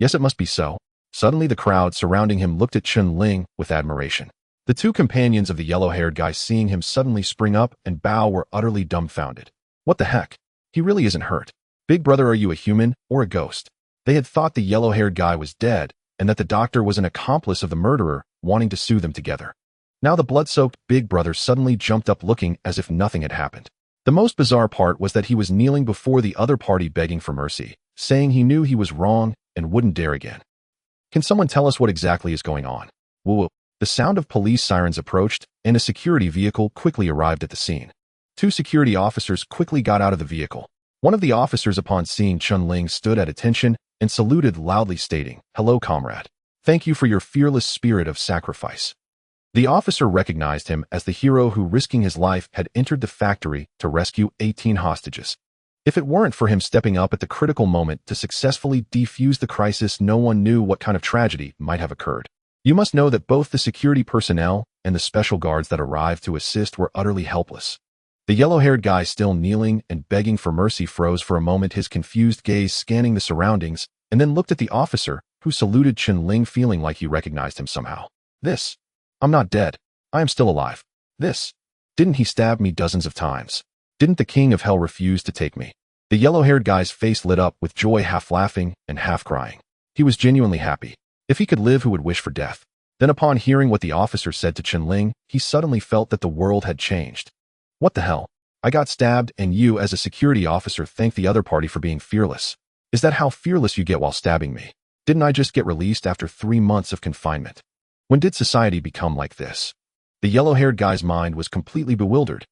Yes, it must be so. Suddenly the crowd surrounding him looked at Chen Ling with admiration. The two companions of the yellow-haired guy, seeing him suddenly spring up and bow, were utterly dumbfounded. What the heck? He really isn't hurt. Big brother, are you a human or a ghost? They had thought the yellow-haired guy was dead and that the doctor was an accomplice of the murderer, wanting to sue them together. Now the blood-soaked big brother suddenly jumped up, looking as if nothing had happened. The most bizarre part was that he was kneeling before the other party, begging for mercy, saying he knew he was wrong and wouldn't dare again. Can someone tell us what exactly is going on? Whoa. The sound of police sirens approached, and a security vehicle quickly arrived at the scene. Two security officers quickly got out of the vehicle. One of the officers, upon seeing Chen Ling, stood at attention and saluted loudly, stating, "Hello, comrade. Thank you for your fearless spirit of sacrifice." The officer recognized him as the hero who, risking his life, had entered the factory to rescue 18 hostages. If it weren't for him stepping up at the critical moment to successfully defuse the crisis, no one knew what kind of tragedy might have occurred. You must know that both the security personnel and the special guards that arrived to assist were utterly helpless. The yellow-haired guy, still kneeling and begging for mercy, froze for a moment, his confused gaze scanning the surroundings, and then looked at the officer, who saluted Chen Ling, feeling like he recognized him somehow. "This. I'm not dead. I am still alive. This. Didn't he stab me dozens of times? Didn't the king of hell refuse to take me?" The yellow-haired guy's face lit up with joy, half laughing and half crying. He was genuinely happy. If he could live, who would wish for death? Then, upon hearing what the officer said to Chen Ling, he suddenly felt that the world had changed. What the hell? I got stabbed, and you, as a security officer, thank the other party for being fearless. Is that how fearless you get while stabbing me? Didn't I just get released after 3 months of confinement? When did society become like this? The yellow-haired guy's mind was completely bewildered.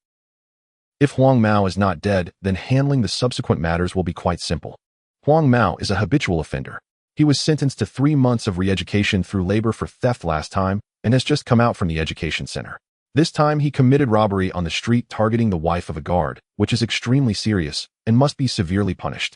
If Huang Mao is not dead, then handling the subsequent matters will be quite simple. Huang Mao is a habitual offender. He was sentenced to 3 months of re-education through labor for theft last time and has just come out from the education center. This time he committed robbery on the street, targeting the wife of a guard, which is extremely serious and must be severely punished.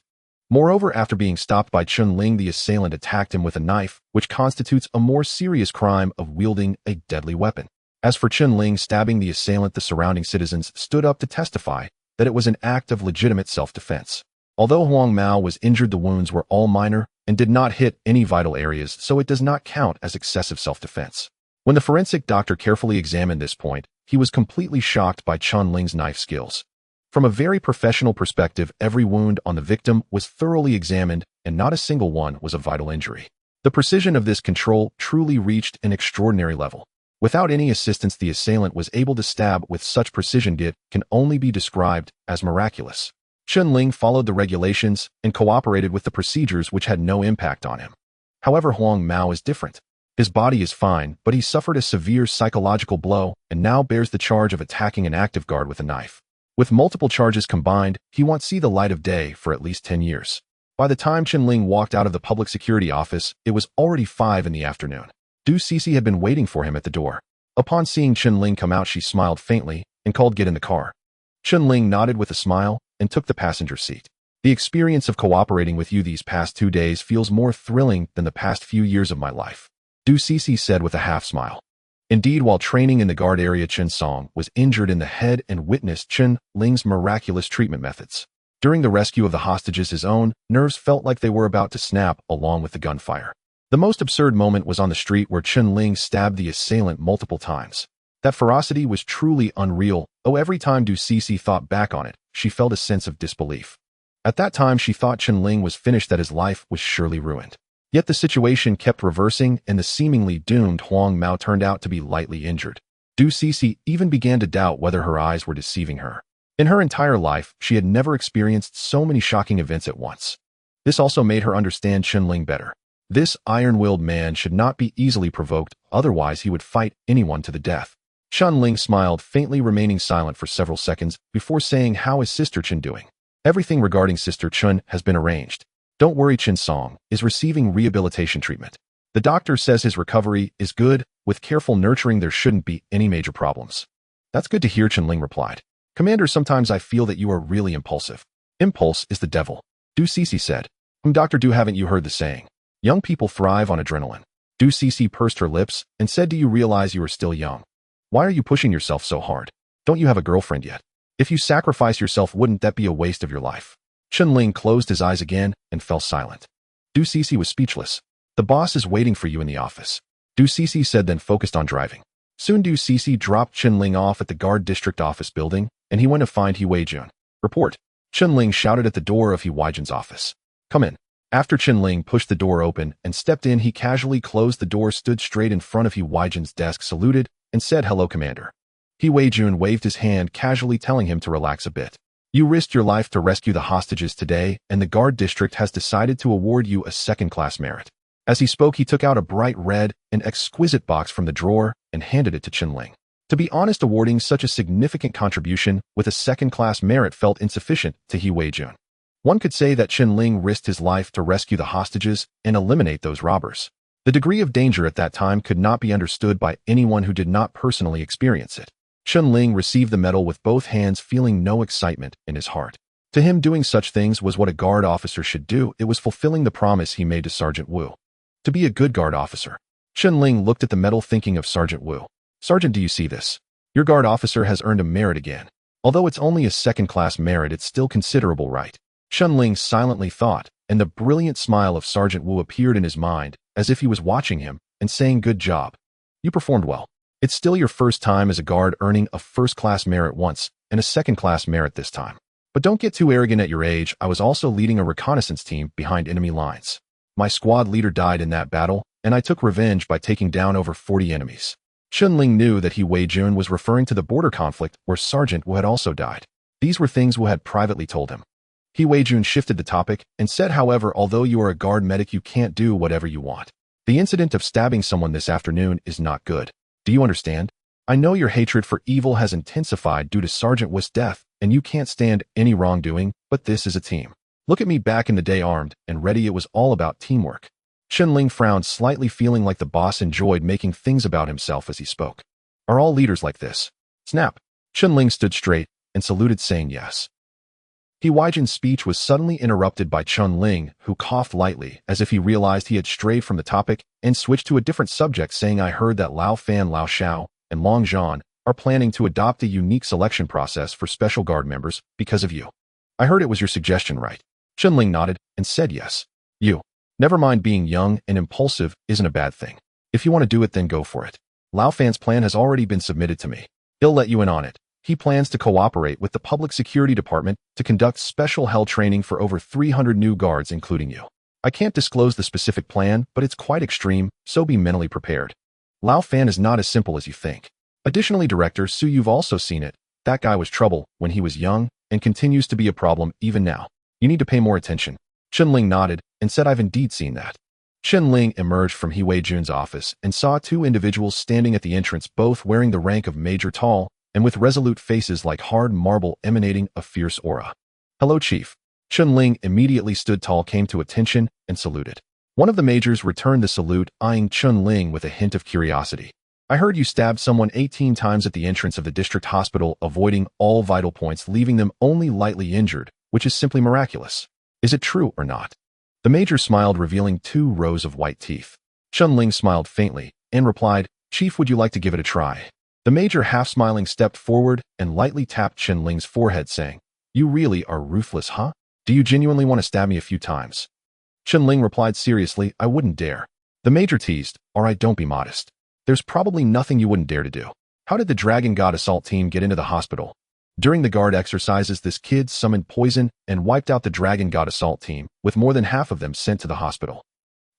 Moreover, after being stopped by Chen Ling, the assailant attacked him with a knife, which constitutes a more serious crime of wielding a deadly weapon. As for Chen Ling stabbing the assailant, the surrounding citizens stood up to testify that it was an act of legitimate self-defense. Although Huang Mao was injured, the wounds were all minor and did not hit any vital areas, so it does not count as excessive self-defense. When the forensic doctor carefully examined this point, he was completely shocked by Chen Ling's knife skills. From a very professional perspective, every wound on the victim was thoroughly examined, and not a single one was a vital injury. The precision of this control truly reached an extraordinary level. Without any assistance, the assailant was able to stab with such precision it can only be described as miraculous. Chen Ling followed the regulations and cooperated with the procedures, which had no impact on him. However, Huang Mao is different. His body is fine, but he suffered a severe psychological blow and now bears the charge of attacking an active guard with a knife. With multiple charges combined, he won't see the light of day for at least 10 years. By the time Chen Ling walked out of the public security office, it was already 5 in the afternoon. Du Cece had been waiting for him at the door. Upon seeing Chen Ling come out, she smiled faintly and called, "Get in the car." Chen Ling nodded with a smile and took the passenger seat. "The experience of cooperating with you these past 2 days feels more thrilling than the past few years of my life," Du Cece said with a half smile. Indeed, while training in the guard area, Chen Song was injured in the head and witnessed Chen Ling's miraculous treatment methods. During the rescue of the hostages, his own nerves felt like they were about to snap along with the gunfire. The most absurd moment was on the street, where Chen Ling stabbed the assailant multiple times. That ferocity was truly unreal. Every time Du Cece thought back on it, she felt a sense of disbelief. At that time, she thought Chen Ling was finished, that his life was surely ruined. Yet the situation kept reversing, and the seemingly doomed Huang Mao turned out to be lightly injured. Du Cece even began to doubt whether her eyes were deceiving her. In her entire life, she had never experienced so many shocking events at once. This also made her understand Chen Ling better. This iron-willed man should not be easily provoked, otherwise he would fight anyone to the death. Chen Ling smiled faintly, remaining silent for several seconds before saying, "How is Sister Chen doing?" "Everything regarding Sister Chen has been arranged. Don't worry, Chen Song is receiving rehabilitation treatment. The doctor says his recovery is good. With careful nurturing, there shouldn't be any major problems." "That's good to hear," Chen Ling replied. "Commander, sometimes I feel that you are really impulsive." "Impulse is the devil. Du Cece said. Dr. Du, haven't you heard the saying? Young people thrive on adrenaline. Du Cece pursed her lips and said, do you realize you are still young? Why are you pushing yourself so hard? Don't you have a girlfriend yet? If you sacrifice yourself, wouldn't that be a waste of your life? Chen Ling closed his eyes again and fell silent. Du Cece was speechless. The boss is waiting for you in the office. Du Cece said, then focused on driving. Soon Du Cece dropped Chen Ling off at the guard district office building, and he went to find He Wei-jun. Report. Chen Ling shouted at the door of He Wei-jun's office. Come in. After Chen Ling pushed the door open and stepped in, he casually closed the door, stood straight in front of He Wei-jun's desk, saluted, and said, hello, Commander. He Wei-jun waved his hand, casually telling him to relax a bit. You risked your life to rescue the hostages today, and the guard district has decided to award you a second-class merit. As he spoke, he took out a bright red and exquisite box from the drawer and handed it to Chen Ling. To be honest, awarding such a significant contribution with a second-class merit felt insufficient to He Wei-jun. One could say that Chen Ling risked his life to rescue the hostages and eliminate those robbers. The degree of danger at that time could not be understood by anyone who did not personally experience it. Chen Ling received the medal with both hands, feeling no excitement in his heart. To him, doing such things was what a guard officer should do. It was fulfilling the promise he made to Sergeant Wu. To be a good guard officer. Chen Ling looked at the medal, thinking of Sergeant Wu. Sergeant, do you see this? Your guard officer has earned a merit again. Although it's only a second-class merit, it's still considerable, right? Chen Ling silently thought, and the brilliant smile of Sergeant Wu appeared in his mind, as if he was watching him and saying, good job. You performed well. It's still your first time as a guard, earning a first-class merit once and a second-class merit this time. But don't get too arrogant at your age. I was also leading a reconnaissance team behind enemy lines. My squad leader died in that battle, and I took revenge by taking down over 40 enemies. Chen Ling knew that He Wei-jun was referring to the border conflict where Sergeant Wu had also died. These were things Wu had privately told him. He Wei-jun shifted the topic and said, however, although you are a guard medic, you can't do whatever you want. The incident of stabbing someone this afternoon is not good. Do you understand? I know your hatred for evil has intensified due to Sergeant Wu's death, and you can't stand any wrongdoing, but this is a team. Look at me back in the day, armed and ready. It was all about teamwork. Chen Ling frowned slightly, feeling like the boss enjoyed making things about himself as he spoke. Are all leaders like this? Snap. Chen Ling stood straight and saluted, saying yes. He Wei-jun's speech was suddenly interrupted by Chen Ling, who coughed lightly as if he realized he had strayed from the topic and switched to a different subject, saying, I heard that Lao Fan, Lao Shao, and Long Zhan are planning to adopt a unique selection process for special guard members because of you. I heard it was your suggestion, right? Chen Ling nodded and said yes. You. Never mind, being young and impulsive isn't a bad thing. If you want to do it, then go for it. Lao Fan's plan has already been submitted to me. He'll let you in on it. He plans to cooperate with the Public Security Department to conduct special hell training for over 300 new guards, including you. I can't disclose the specific plan, but it's quite extreme, so be mentally prepared. Lao Fan is not as simple as you think. Additionally, Director Su, you've also seen it. That guy was trouble when he was young and continues to be a problem even now. You need to pay more attention. Chen Ling nodded and said, I've indeed seen that. Chen Ling emerged from He Wei-jun's office and saw two individuals standing at the entrance, both wearing the rank of Major, tall and with resolute faces like hard marble, emanating a fierce aura. Hello, Chief. Chen Ling immediately stood tall, came to attention, and saluted. One of the majors returned the salute, eyeing Chen Ling with a hint of curiosity. I heard you stabbed someone 18 times at the entrance of the district hospital, avoiding all vital points, leaving them only lightly injured, which is simply miraculous. Is it true or not? The major smiled, revealing 2 rows of white teeth. Chen Ling smiled faintly and replied, Chief, would you like to give it a try? The major, half smiling, stepped forward and lightly tapped Chen Ling's forehead, saying, You really are ruthless, huh? Do you genuinely want to stab me a few times? Chen Ling replied seriously, I wouldn't dare. The major teased, Alright, don't be modest. There's probably nothing you wouldn't dare to do. How did the Dragon God assault team get into the hospital? During the guard exercises, this kid summoned poison and wiped out the Dragon God assault team, with more than half of them sent to the hospital.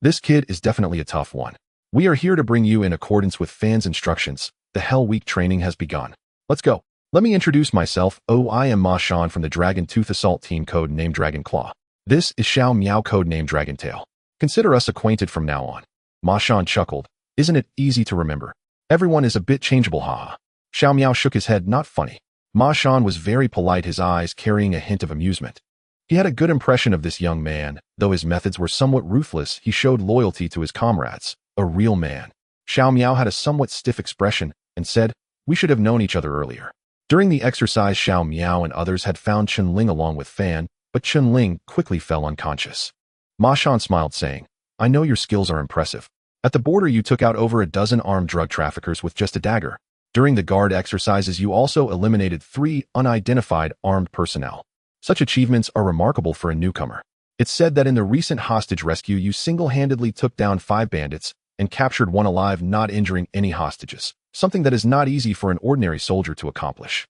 This kid is definitely a tough one. We are here to bring you in accordance with Fan's instructions. The Hell Week training has begun. Let's go. Let me introduce myself. I am Ma Shan from the Dragon Tooth Assault Team, codenamed Dragon Claw. This is Xiao Miao, codenamed Dragon Tail. Consider us acquainted from now on. Ma Shan chuckled. Isn't it easy to remember? Everyone is a bit changeable, haha. Xiao Miao shook his head, not funny. Ma Shan was very polite, his eyes carrying a hint of amusement. He had a good impression of this young man. Though his methods were somewhat ruthless, he showed loyalty to his comrades. A real man. Xiao Miao had a somewhat stiff expression and said, We should have known each other earlier. During the exercise, Xiao Miao and others had found Chen Ling along with Fan, but Chen Ling quickly fell unconscious. Ma Shan smiled, saying, "I know your skills are impressive. At the border you took out over a dozen armed drug traffickers with just a dagger. During the guard exercises you also eliminated 3 unidentified armed personnel. Such achievements are remarkable for a newcomer. It's said that in the recent hostage rescue you single-handedly took down 5 bandits and captured 1 alive, not injuring any hostages, something that is not easy for an ordinary soldier to accomplish.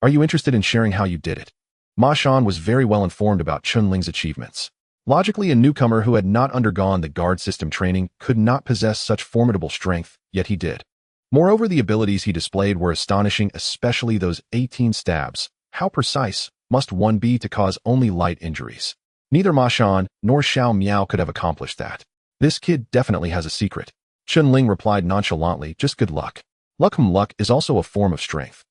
Are you interested in sharing how you did it?" Ma Shan was very well informed about Chen Ling's achievements. Logically, a newcomer who had not undergone the guard system training could not possess such formidable strength, yet he did. Moreover, the abilities he displayed were astonishing, especially those 18 stabs. How precise must one be to cause only light injuries? Neither Ma Shan nor Xiao Miao could have accomplished that. "This kid definitely has a secret." Chen Ling replied nonchalantly, "Just good luck." Luck is also a form of strength.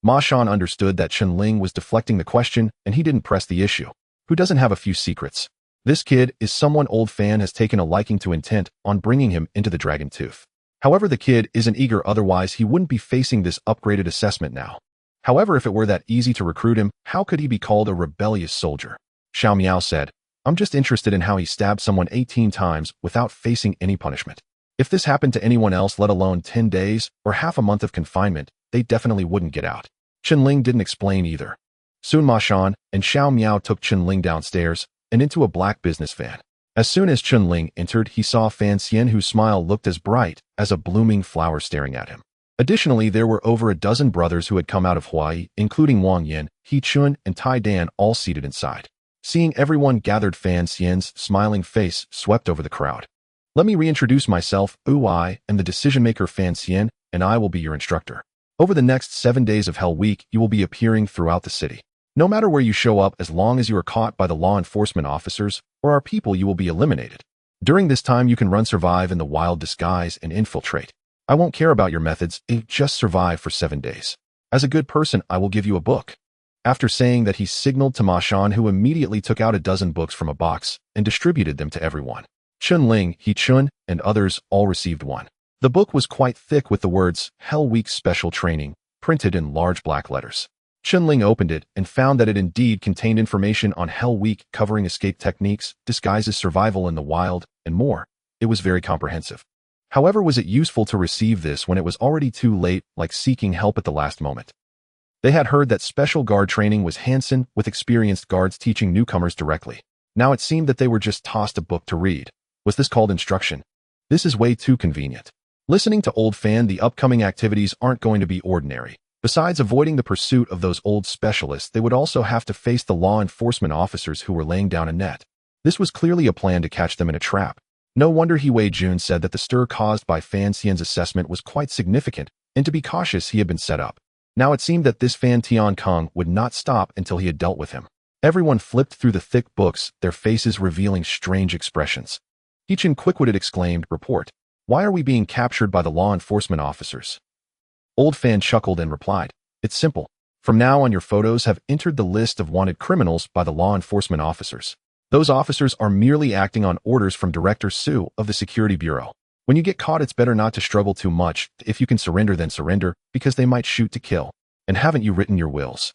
Ma Shan understood that Chen Ling was deflecting the question, and he didn't press the issue. Who doesn't have a few secrets? This kid is someone Old Fan has taken a liking to, intent on bringing him into the Dragon Tooth. However, the kid isn't eager, otherwise he wouldn't be facing this upgraded assessment now. However, if it were that easy to recruit him, how could he be called a rebellious soldier? Xiao Miao said, "I'm just interested in how he stabbed someone 18 times without facing any punishment. If this happened to anyone else, let alone 10 days or half a month of confinement, they definitely wouldn't get out." Chen Ling didn't explain either. Soon Ma Shan and Xiao Miao took Chen Ling downstairs and into a black business van. As soon as Chen Ling entered, he saw Fan Xian, whose smile looked as bright as a blooming flower staring at him. Additionally, there were over a dozen brothers who had come out of Hawaii, including Wang Yin, He Chun, and Tai Dan, all seated inside. Seeing everyone gathered, Fan Xian's smiling face swept over the crowd. "Let me reintroduce myself. I am the decision-maker Fan Xian, and I will be your instructor. Over the next 7 days of Hell Week, you will be appearing throughout the city. No matter where you show up, as long as you are caught by the law enforcement officers or our people, you will be eliminated. During this time, you can run, survive in the wild, disguise, and infiltrate. I won't care about your methods, just survive for 7 days. As a good person, I will give you a book." After saying that, he signaled to Ma Shan, who immediately took out a dozen books from a box and distributed them to everyone. Chen Ling, He Chun, and others all received one. The book was quite thick with the words Hell Week Special Training printed in large black letters. Chen Ling opened it and found that it indeed contained information on Hell Week, covering escape techniques, disguises, survival in the wild, and more. It was very comprehensive. However, was it useful to receive this when it was already too late, like seeking help at the last moment? They had heard that special guard training was Hansen, with experienced guards teaching newcomers directly. Now it seemed that they were just tossed a book to read. Was this called instruction? This is way too convenient. Listening to Old Fan, the upcoming activities aren't going to be ordinary. Besides avoiding the pursuit of those old specialists, they would also have to face the law enforcement officers who were laying down a net. This was clearly a plan to catch them in a trap. No wonder He Wei Jun said that the stir caused by Fan Xian's assessment was quite significant, and to be cautious he had been set up. Now it seemed that this Fan Tian Kong would not stop until he had dealt with him. Everyone flipped through the thick books, their faces revealing strange expressions. He Chen, quick-witted, exclaimed, "Report. Why are we being captured by the law enforcement officers?" Old Fan chuckled and replied, "It's simple. From now on, your photos have entered the list of wanted criminals by the law enforcement officers. Those officers are merely acting on orders from Director Su of the Security Bureau. When you get caught, it's better not to struggle too much. If you can surrender, then surrender, because they might shoot to kill. And haven't you written your wills?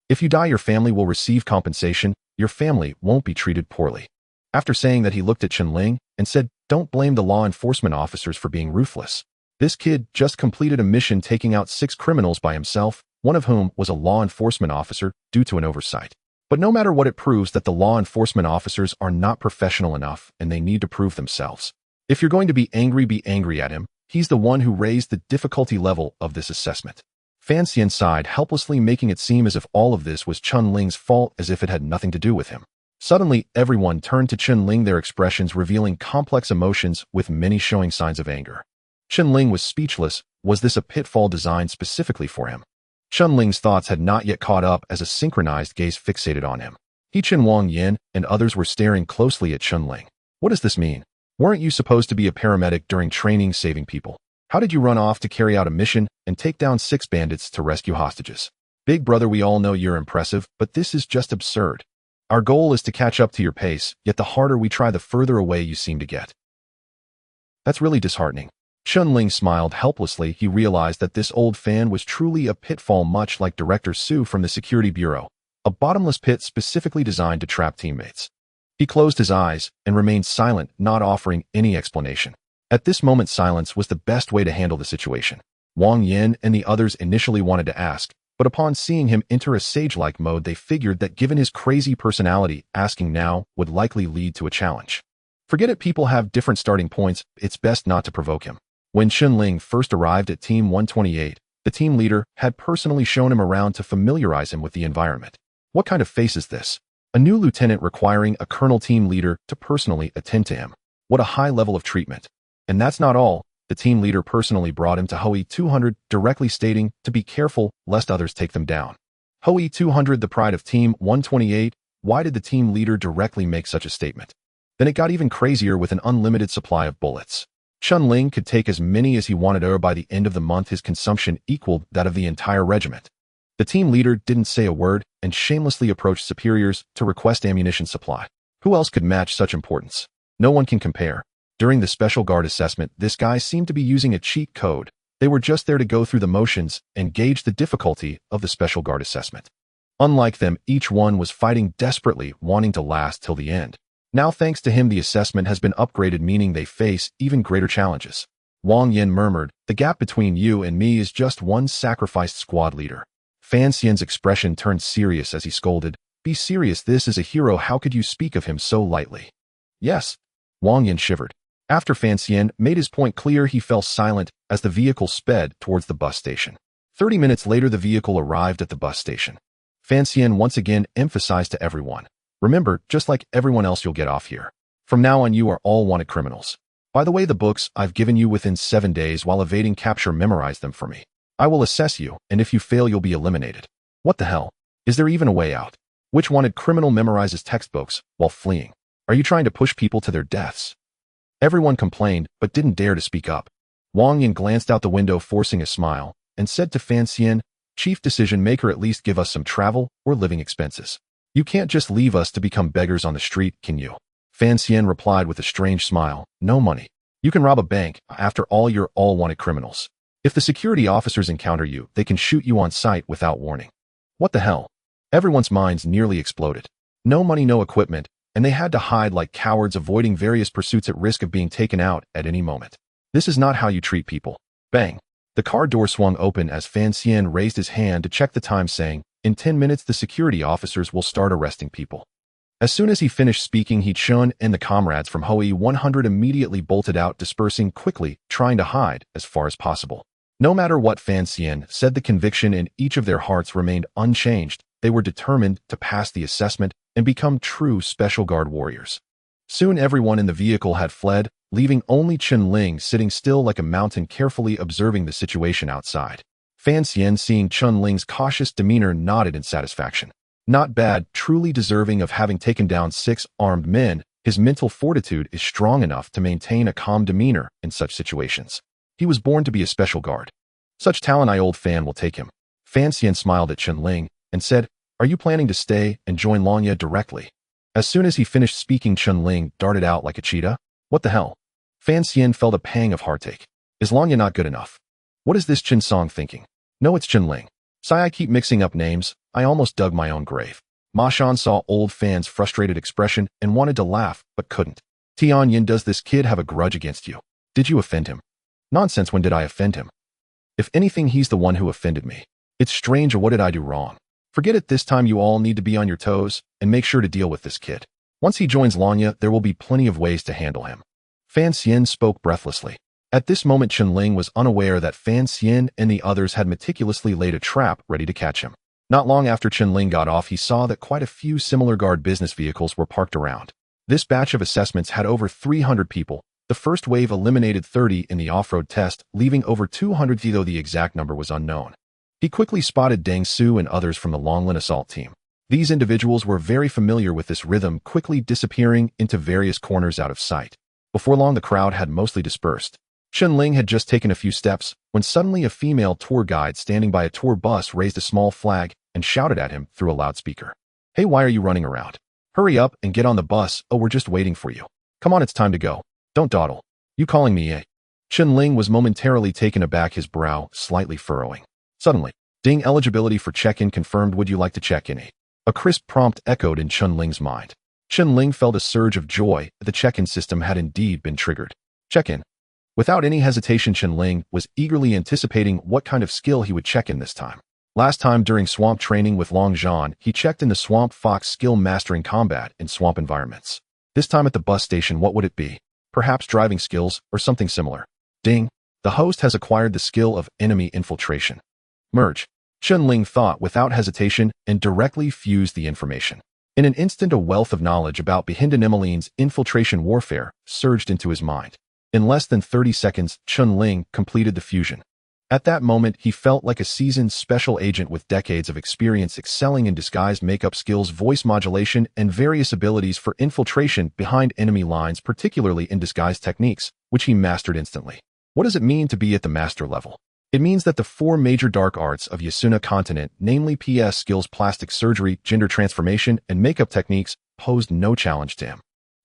If you die, your family will receive compensation. Your family won't be treated poorly." After saying that, he looked at Chen Ling and said, "Don't blame the law enforcement officers for being ruthless. This kid just completed a mission taking out 6 criminals by himself, one of whom was a law enforcement officer due to an oversight. But no matter what, it proves that the law enforcement officers are not professional enough and they need to prove themselves. If you're going to be angry at him. He's the one who raised the difficulty level of this assessment." Fan Xian sighed helplessly, making it seem as if all of this was Chen Ling's fault, as if it had nothing to do with him. Suddenly, everyone turned to Chen Ling, their expressions revealing complex emotions, with many showing signs of anger. Chen Ling was speechless. Was this a pitfall designed specifically for him? Chen Ling's thoughts had not yet caught up, as a synchronized gaze fixated on him. He Chen, Wang Yin, and others were staring closely at Chen Ling. What does this mean? Weren't you supposed to be a paramedic during training, saving people? How did you run off to carry out a mission and take down 6 bandits to rescue hostages? Big brother, we all know you're impressive, but this is just absurd. Our goal is to catch up to your pace, yet the harder we try, the further away you seem to get. That's really disheartening." Chen Ling smiled helplessly. He realized that this Old Fan was truly a pitfall, much like Director Su from the Security Bureau. a bottomless pit specifically designed to trap teammates. He closed his eyes and remained silent, not offering any explanation. At this moment, silence was the best way to handle the situation. Wang Yin and the others initially wanted to ask, but upon seeing him enter a sage-like mode, they figured that given his crazy personality, asking now would likely lead to a challenge. Forget it, people have different starting points, it's best not to provoke him. When Chen Ling first arrived at Team 128, the team leader had personally shown him around to familiarize him with the environment. What kind of face is this? A new lieutenant requiring a colonel team leader to personally attend to him. What a high level of treatment. And that's not all. The team leader personally brought him to Hoi 200, directly stating to be careful lest others take them down. Hoi 200, the pride of Team 128, why did the team leader directly make such a statement? Then it got even crazier with an unlimited supply of bullets. Chen Ling could take as many as he wanted, or by the end of the month his consumption equaled that of the entire regiment. The team leader didn't say a word and shamelessly approached superiors to request ammunition supply. Who else could match such importance? No one can compare. During the special guard assessment, this guy seemed to be using a cheat code. They were just there to go through the motions and gauge the difficulty of the special guard assessment. Unlike them, each one was fighting desperately, wanting to last till the end. Now thanks to him, the assessment has been upgraded, meaning they face even greater challenges. Wang Yin murmured, "The gap between you and me is just one sacrificed squad leader." Fan Xian's expression turned serious as he scolded, "Be serious, this is a hero, how could you speak of him so lightly?" "Yes." Wang Yin shivered. After Fan Xian made his point clear, he fell silent as the vehicle sped towards the bus station. 30 minutes later, the vehicle arrived at the bus station. Fan Xian once again emphasized to everyone, "Remember, just like everyone else, you'll get off here. From now on, you are all wanted criminals. By the way, the books I've given you within 7 days while evading capture, memorize them for me. I will assess you, and if you fail, you'll be eliminated." What the hell? Is there even a way out? Which wanted criminal memorizes textbooks while fleeing? Are you trying to push people to their deaths? Everyone complained, but didn't dare to speak up. Wang Yin glanced out the window, forcing a smile, and said to Fan Xian, "Chief decision maker, at least give us some travel or living expenses. You can't just leave us to become beggars on the street, can you?" Fan Xian replied with a strange smile, "No money. You can rob a bank, after all you're all wanted criminals. If the security officers encounter you, they can shoot you on sight without warning." What the hell? Everyone's minds nearly exploded. No money, no equipment, and they had to hide like cowards, avoiding various pursuits at risk of being taken out at any moment. This is not how you treat people. Bang! The car door swung open as Fan Xian raised his hand to check the time, saying, "In 10 minutes, the security officers will start arresting people." As soon as he finished speaking, Chen and the comrades from Hoi 100 immediately bolted out, dispersing quickly, trying to hide as far as possible. No matter what Fan Xian said, the conviction in each of their hearts remained unchanged. They were determined to pass the assessment and become true special guard warriors. Soon everyone in the vehicle had fled, leaving only Chen Ling sitting still like a mountain, carefully observing the situation outside. Fan Xian, seeing Chen Ling's cautious demeanor, nodded in satisfaction. Not bad, truly deserving of having taken down 6 armed men. His mental fortitude is strong enough to maintain a calm demeanor in such situations. He was born to be a special guard. Such talent, old Fan will take him. Fan Xian smiled at Chen Ling and said, "Are you planning to stay and join Lanya directly?" As soon as he finished speaking, Chen Ling darted out like a cheetah. What the hell? Fan Xian felt a pang of heartache. Is Lanya not good enough? What is this Chen Song thinking? No, it's Chen Ling. Sigh, I keep mixing up names. I almost dug my own grave. Ma Shan saw old Fan's frustrated expression and wanted to laugh, but couldn't. Tian Yin, does this kid have a grudge against you? Did you offend him? Nonsense, when did I offend him? If anything, he's the one who offended me. It's strange, or what did I do wrong? Forget it, this time you all need to be on your toes and make sure to deal with this kid. Once he joins Lanya, there will be plenty of ways to handle him. Fan Xian spoke breathlessly. At this moment, Chen Ling was unaware that Fan Xian and the others had meticulously laid a trap ready to catch him. Not long after Chen Ling got off, he saw that quite a few similar guard business vehicles were parked around. This batch of assessments had over 300 people. The first wave eliminated 30 in the off-road test, leaving over 200, though the exact number was unknown. He quickly spotted Deng Su and others from the Longlin assault team. These individuals were very familiar with this rhythm, quickly disappearing into various corners out of sight. Before long, the crowd had mostly dispersed. Chen Ling had just taken a few steps when suddenly a female tour guide standing by a tour bus raised a small flag and shouted at him through a loudspeaker. "Hey, why are you running around? Hurry up and get on the bus. Oh, we're just waiting for you. Come on, it's time to go. Don't dawdle. You calling me, eh?" Chen Ling was momentarily taken aback, his brow slightly furrowing. Suddenly, ding, eligibility for check-in confirmed. Would you like to check in, eh? A crisp prompt echoed in Chen Ling's mind. Chen Ling felt a surge of joy that the check-in system had indeed been triggered. Check-in. Without any hesitation, Chen Ling was eagerly anticipating what kind of skill he would check in this time. Last time during swamp training with Long Zhan, he checked in the Swamp Fox skill mastering combat in swamp environments. This time at the bus station, what would it be? Perhaps driving skills or something similar. Ding. The host has acquired the skill of enemy infiltration. Merge. Chen Ling thought without hesitation and directly fused the information. In an instant, a wealth of knowledge about Behindanimelline's infiltration warfare surged into his mind. In less than 30 seconds, Chen Ling completed the fusion. At that moment, he felt like a seasoned special agent with decades of experience excelling in disguise makeup skills, voice modulation, and various abilities for infiltration behind enemy lines, particularly in disguise techniques, which he mastered instantly. What does it mean to be at the master level? It means that the four major dark arts of Yasuna continent, namely PS skills, plastic surgery, gender transformation, and makeup techniques, posed no challenge to him.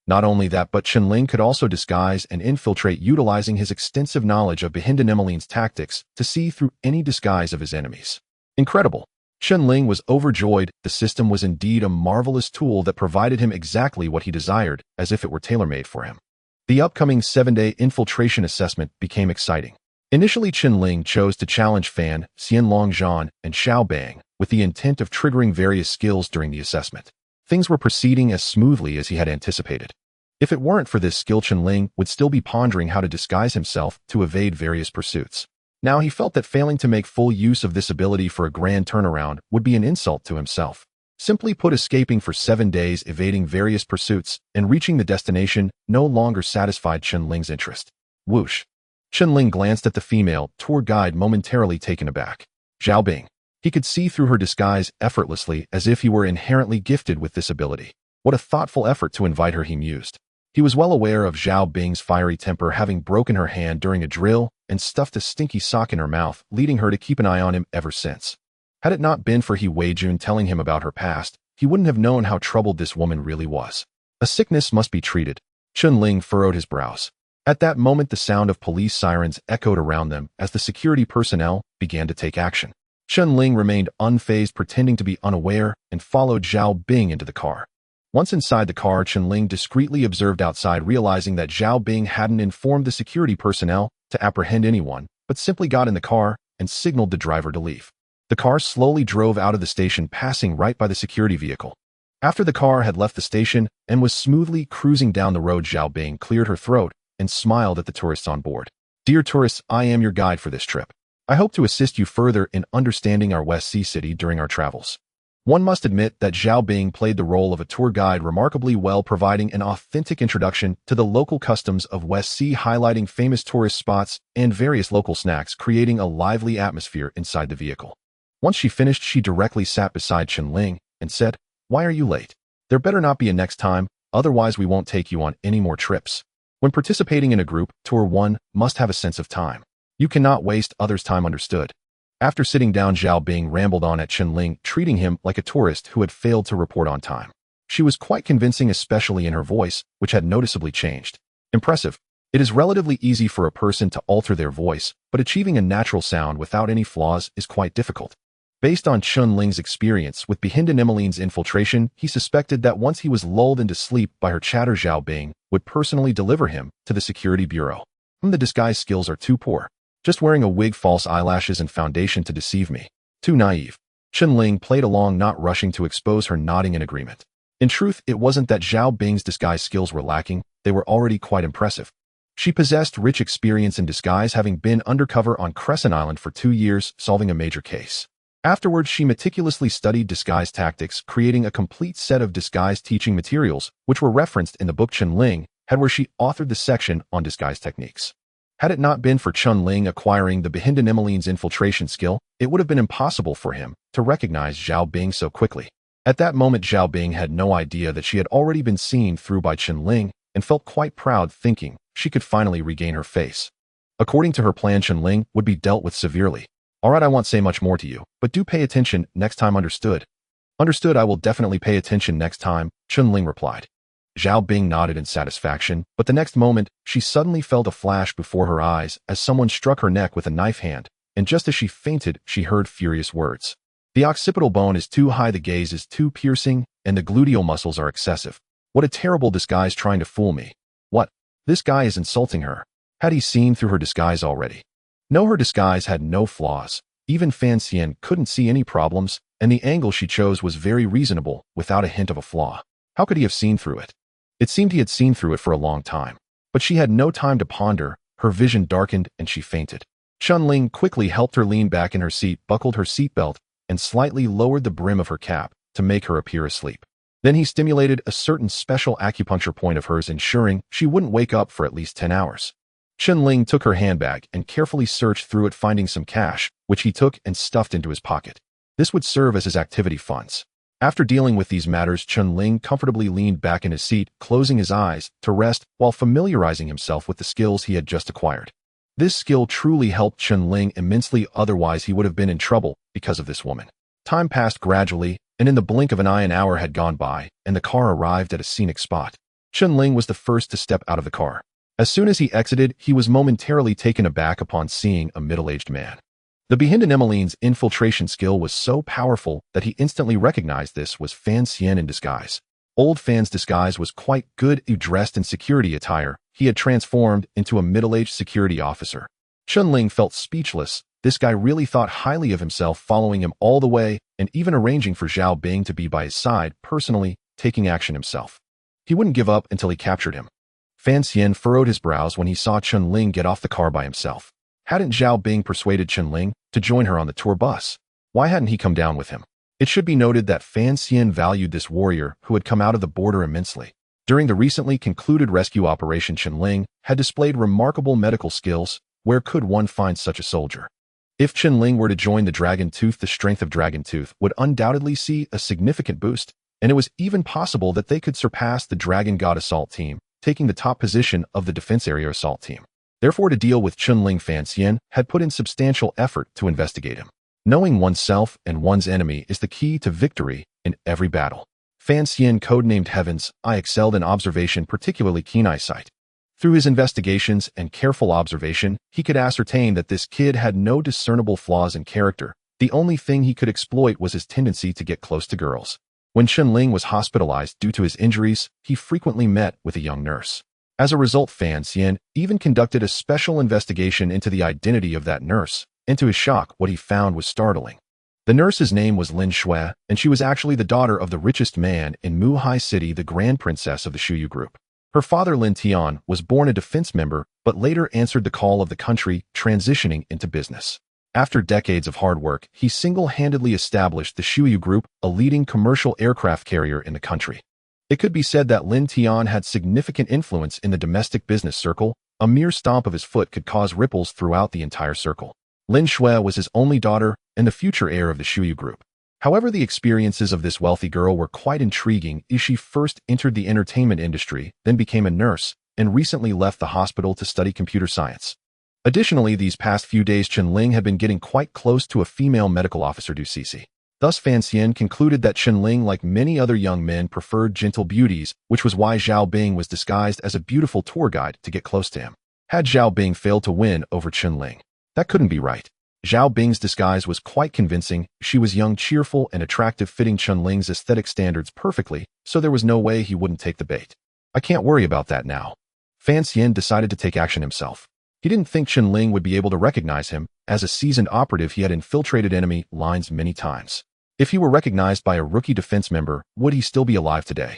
Not only that, but Chen Ling could also disguise and infiltrate, utilizing his extensive knowledge of Behindanimelline's tactics to see through any disguise of his enemies. Incredible! Chen Ling was overjoyed. The system was indeed a marvelous tool that provided him exactly what he desired, as if it were tailor-made for him. The upcoming 7-day infiltration assessment became exciting. Initially, Chen Ling chose to challenge Fan, Xian Longzhan, and Xiao Bang with the intent of triggering various skills during the assessment. Things were proceeding as smoothly as he had anticipated. If it weren't for this skill, Chen Ling would still be pondering how to disguise himself to evade various pursuits. Now he felt that failing to make full use of this ability for a grand turnaround would be an insult to himself. Simply put, escaping for 7 days, evading various pursuits, and reaching the destination no longer satisfied Chen Ling's interest. Whoosh! Chen Ling glanced at the female tour guide, momentarily taken aback. Zhao Bing. He could see through her disguise effortlessly, as if he were inherently gifted with this ability. What a thoughtful effort to invite her, he mused. He was well aware of Zhao Bing's fiery temper, having broken her hand during a drill and stuffed a stinky sock in her mouth, leading her to keep an eye on him ever since. Had it not been for He Weijun telling him about her past, he wouldn't have known how troubled this woman really was. A sickness must be treated. Chen Ling furrowed his brows. At that moment, the sound of police sirens echoed around them as the security personnel began to take action. Chen Ling remained unfazed, pretending to be unaware, and followed Zhao Bing into the car. Once inside the car, Chen Ling discreetly observed outside, realizing that Zhao Bing hadn't informed the security personnel to apprehend anyone, but simply got in the car and signaled the driver to leave. The car slowly drove out of the station, passing right by the security vehicle. After the car had left the station and was smoothly cruising down the road, Zhao Bing cleared her throat and smiled at the tourists on board. Dear tourists, I am your guide for this trip. I hope to assist you further in understanding our West Sea city during our travels. One must admit that Zhao Bing played the role of a tour guide remarkably well, providing an authentic introduction to the local customs of West Sea, highlighting famous tourist spots and various local snacks, creating a lively atmosphere inside the vehicle. Once she finished, she directly sat beside Chen Ling and said, "Why are you late? There better not be a next time, otherwise we won't take you on any more trips. When participating in a group, tour one must have a sense of time. You cannot waste others' time, understood?" After sitting down, Zhao Bing rambled on at Chen Ling, treating him like a tourist who had failed to report on time. She was quite convincing, especially in her voice, which had noticeably changed. Impressive. It is relatively easy for a person to alter their voice, but achieving a natural sound without any flaws is quite difficult. Based on Chen Ling's experience with Behindanimelline's infiltration, he suspected that once he was lulled into sleep by her chatter, Zhao Bing would personally deliver him to the security bureau. The disguise skills are too poor. Just wearing a wig, false eyelashes, and foundation to deceive me. Too naive. Chen Ling played along, not rushing to expose her, nodding in agreement. In truth, it wasn't that Zhao Bing's disguise skills were lacking, they were already quite impressive. She possessed rich experience in disguise, having been undercover on Crescent Island for 2 years, solving a major case. Afterwards, she meticulously studied disguise tactics, creating a complete set of disguise teaching materials, which were referenced in the book Chen Ling had, where she authored the section on disguise techniques. Had it not been for Chen Ling acquiring the Behindanimelline's infiltration skill, it would have been impossible for him to recognize Zhao Bing so quickly. At that moment, Zhao Bing had no idea that she had already been seen through by Chen Ling and felt quite proud, thinking she could finally regain her face. According to her plan, Chen Ling would be dealt with severely. All right, I won't say much more to you, but do pay attention next time, understood? Understood, I will definitely pay attention next time, Chen Ling replied. Zhao Bing nodded in satisfaction, but the next moment, she suddenly felt a flash before her eyes as someone struck her neck with a knife hand, and just as she fainted, she heard furious words. The occipital bone is too high, the gaze is too piercing, and the gluteal muscles are excessive. What a terrible disguise trying to fool me. What? This guy is insulting her. Had he seen through her disguise already? No, her disguise had no flaws. Even Fan Xian couldn't see any problems, and the angle she chose was very reasonable, without a hint of a flaw. How could he have seen through it? It seemed he had seen through it for a long time. But she had no time to ponder, her vision darkened and she fainted. Chen Ling quickly helped her lean back in her seat, buckled her seatbelt, and slightly lowered the brim of her cap to make her appear asleep. Then he stimulated a certain special acupuncture point of hers, ensuring she wouldn't wake up for at least 10 hours. Chen Ling took her handbag and carefully searched through it, finding some cash, which he took and stuffed into his pocket. This would serve as his activity funds. After dealing with these matters, Chen Ling comfortably leaned back in his seat, closing his eyes to rest while familiarizing himself with the skills he had just acquired. This skill truly helped Chen Ling immensely, otherwise he would have been in trouble because of this woman. Time passed gradually, and in the blink of an eye an hour had gone by, and the car arrived at a scenic spot. Chen Ling was the first to step out of the car. As soon as he exited, he was momentarily taken aback upon seeing a middle-aged man. The Behinden Emmeline's infiltration skill was so powerful that he instantly recognized this was Fan Xian in disguise. Old Fan's disguise was quite good. Dressed in security attire, he had transformed into a middle-aged security officer. Chen Ling felt speechless. This guy really thought highly of himself, following him all the way and even arranging for Zhao Bing to be by his side, personally taking action himself. He wouldn't give up until he captured him. Fan Xian furrowed his brows when he saw Chen Ling get off the car by himself. Hadn't Zhao Bing persuaded Chen Ling to join her on the tour bus? Why hadn't he come down with him? It should be noted that Fan Xian valued this warrior who had come out of the border immensely. During the recently concluded rescue operation, Chen Ling had displayed remarkable medical skills. Where could one find such a soldier? If Chen Ling were to join the Dragon Tooth, the strength of Dragon Tooth would undoubtedly see a significant boost, and it was even possible that they could surpass the Dragon God Assault Team, taking the top position of the Defense Area Assault Team. Therefore, to deal with Chen Ling, Fan Xian had put in substantial effort to investigate him. Knowing oneself and one's enemy is the key to victory in every battle. Fan Xian, codenamed Heavens, I excelled in observation, particularly keen eyesight. Through his investigations and careful observation, he could ascertain that this kid had no discernible flaws in character. The only thing he could exploit was his tendency to get close to girls. When Chen Ling was hospitalized due to his injuries, he frequently met with a young nurse. As a result, Fan Xian even conducted a special investigation into the identity of that nurse, and to his shock, what he found was startling. The nurse's name was Lin Shui, and she was actually the daughter of the richest man in Muhai City, the Grand Princess of the Shuyu Group. Her father, Lin Tian, was born a defense member, but later answered the call of the country, transitioning into business. After decades of hard work, he single-handedly established the Shuyu Group, a leading commercial aircraft carrier in the country. It could be said that Lin Tian had significant influence in the domestic business circle. A mere stomp of his foot could cause ripples throughout the entire circle. Lin Shui was his only daughter and the future heir of the Shuyu Group. However, the experiences of this wealthy girl were quite intriguing. She first entered the entertainment industry, then became a nurse, and recently left the hospital to study computer science. Additionally, these past few days, Chen Ling had been getting quite close to a female medical officer, Ducisi. Thus, Fan Xian concluded that Chen Ling, like many other young men, preferred gentle beauties, which was why Zhao Bing was disguised as a beautiful tour guide to get close to him. Had Zhao Bing failed to win over Chen Ling? That couldn't be right. Zhao Bing's disguise was quite convincing. She was young, cheerful, and attractive, fitting Chen Ling's aesthetic standards perfectly, so there was no way he wouldn't take the bait. I can't worry about that now. Fan Xian decided to take action himself. He didn't think Chen Ling would be able to recognize him. As a seasoned operative, he had infiltrated enemy lines many times. If he were recognized by a rookie defense member, would he still be alive today?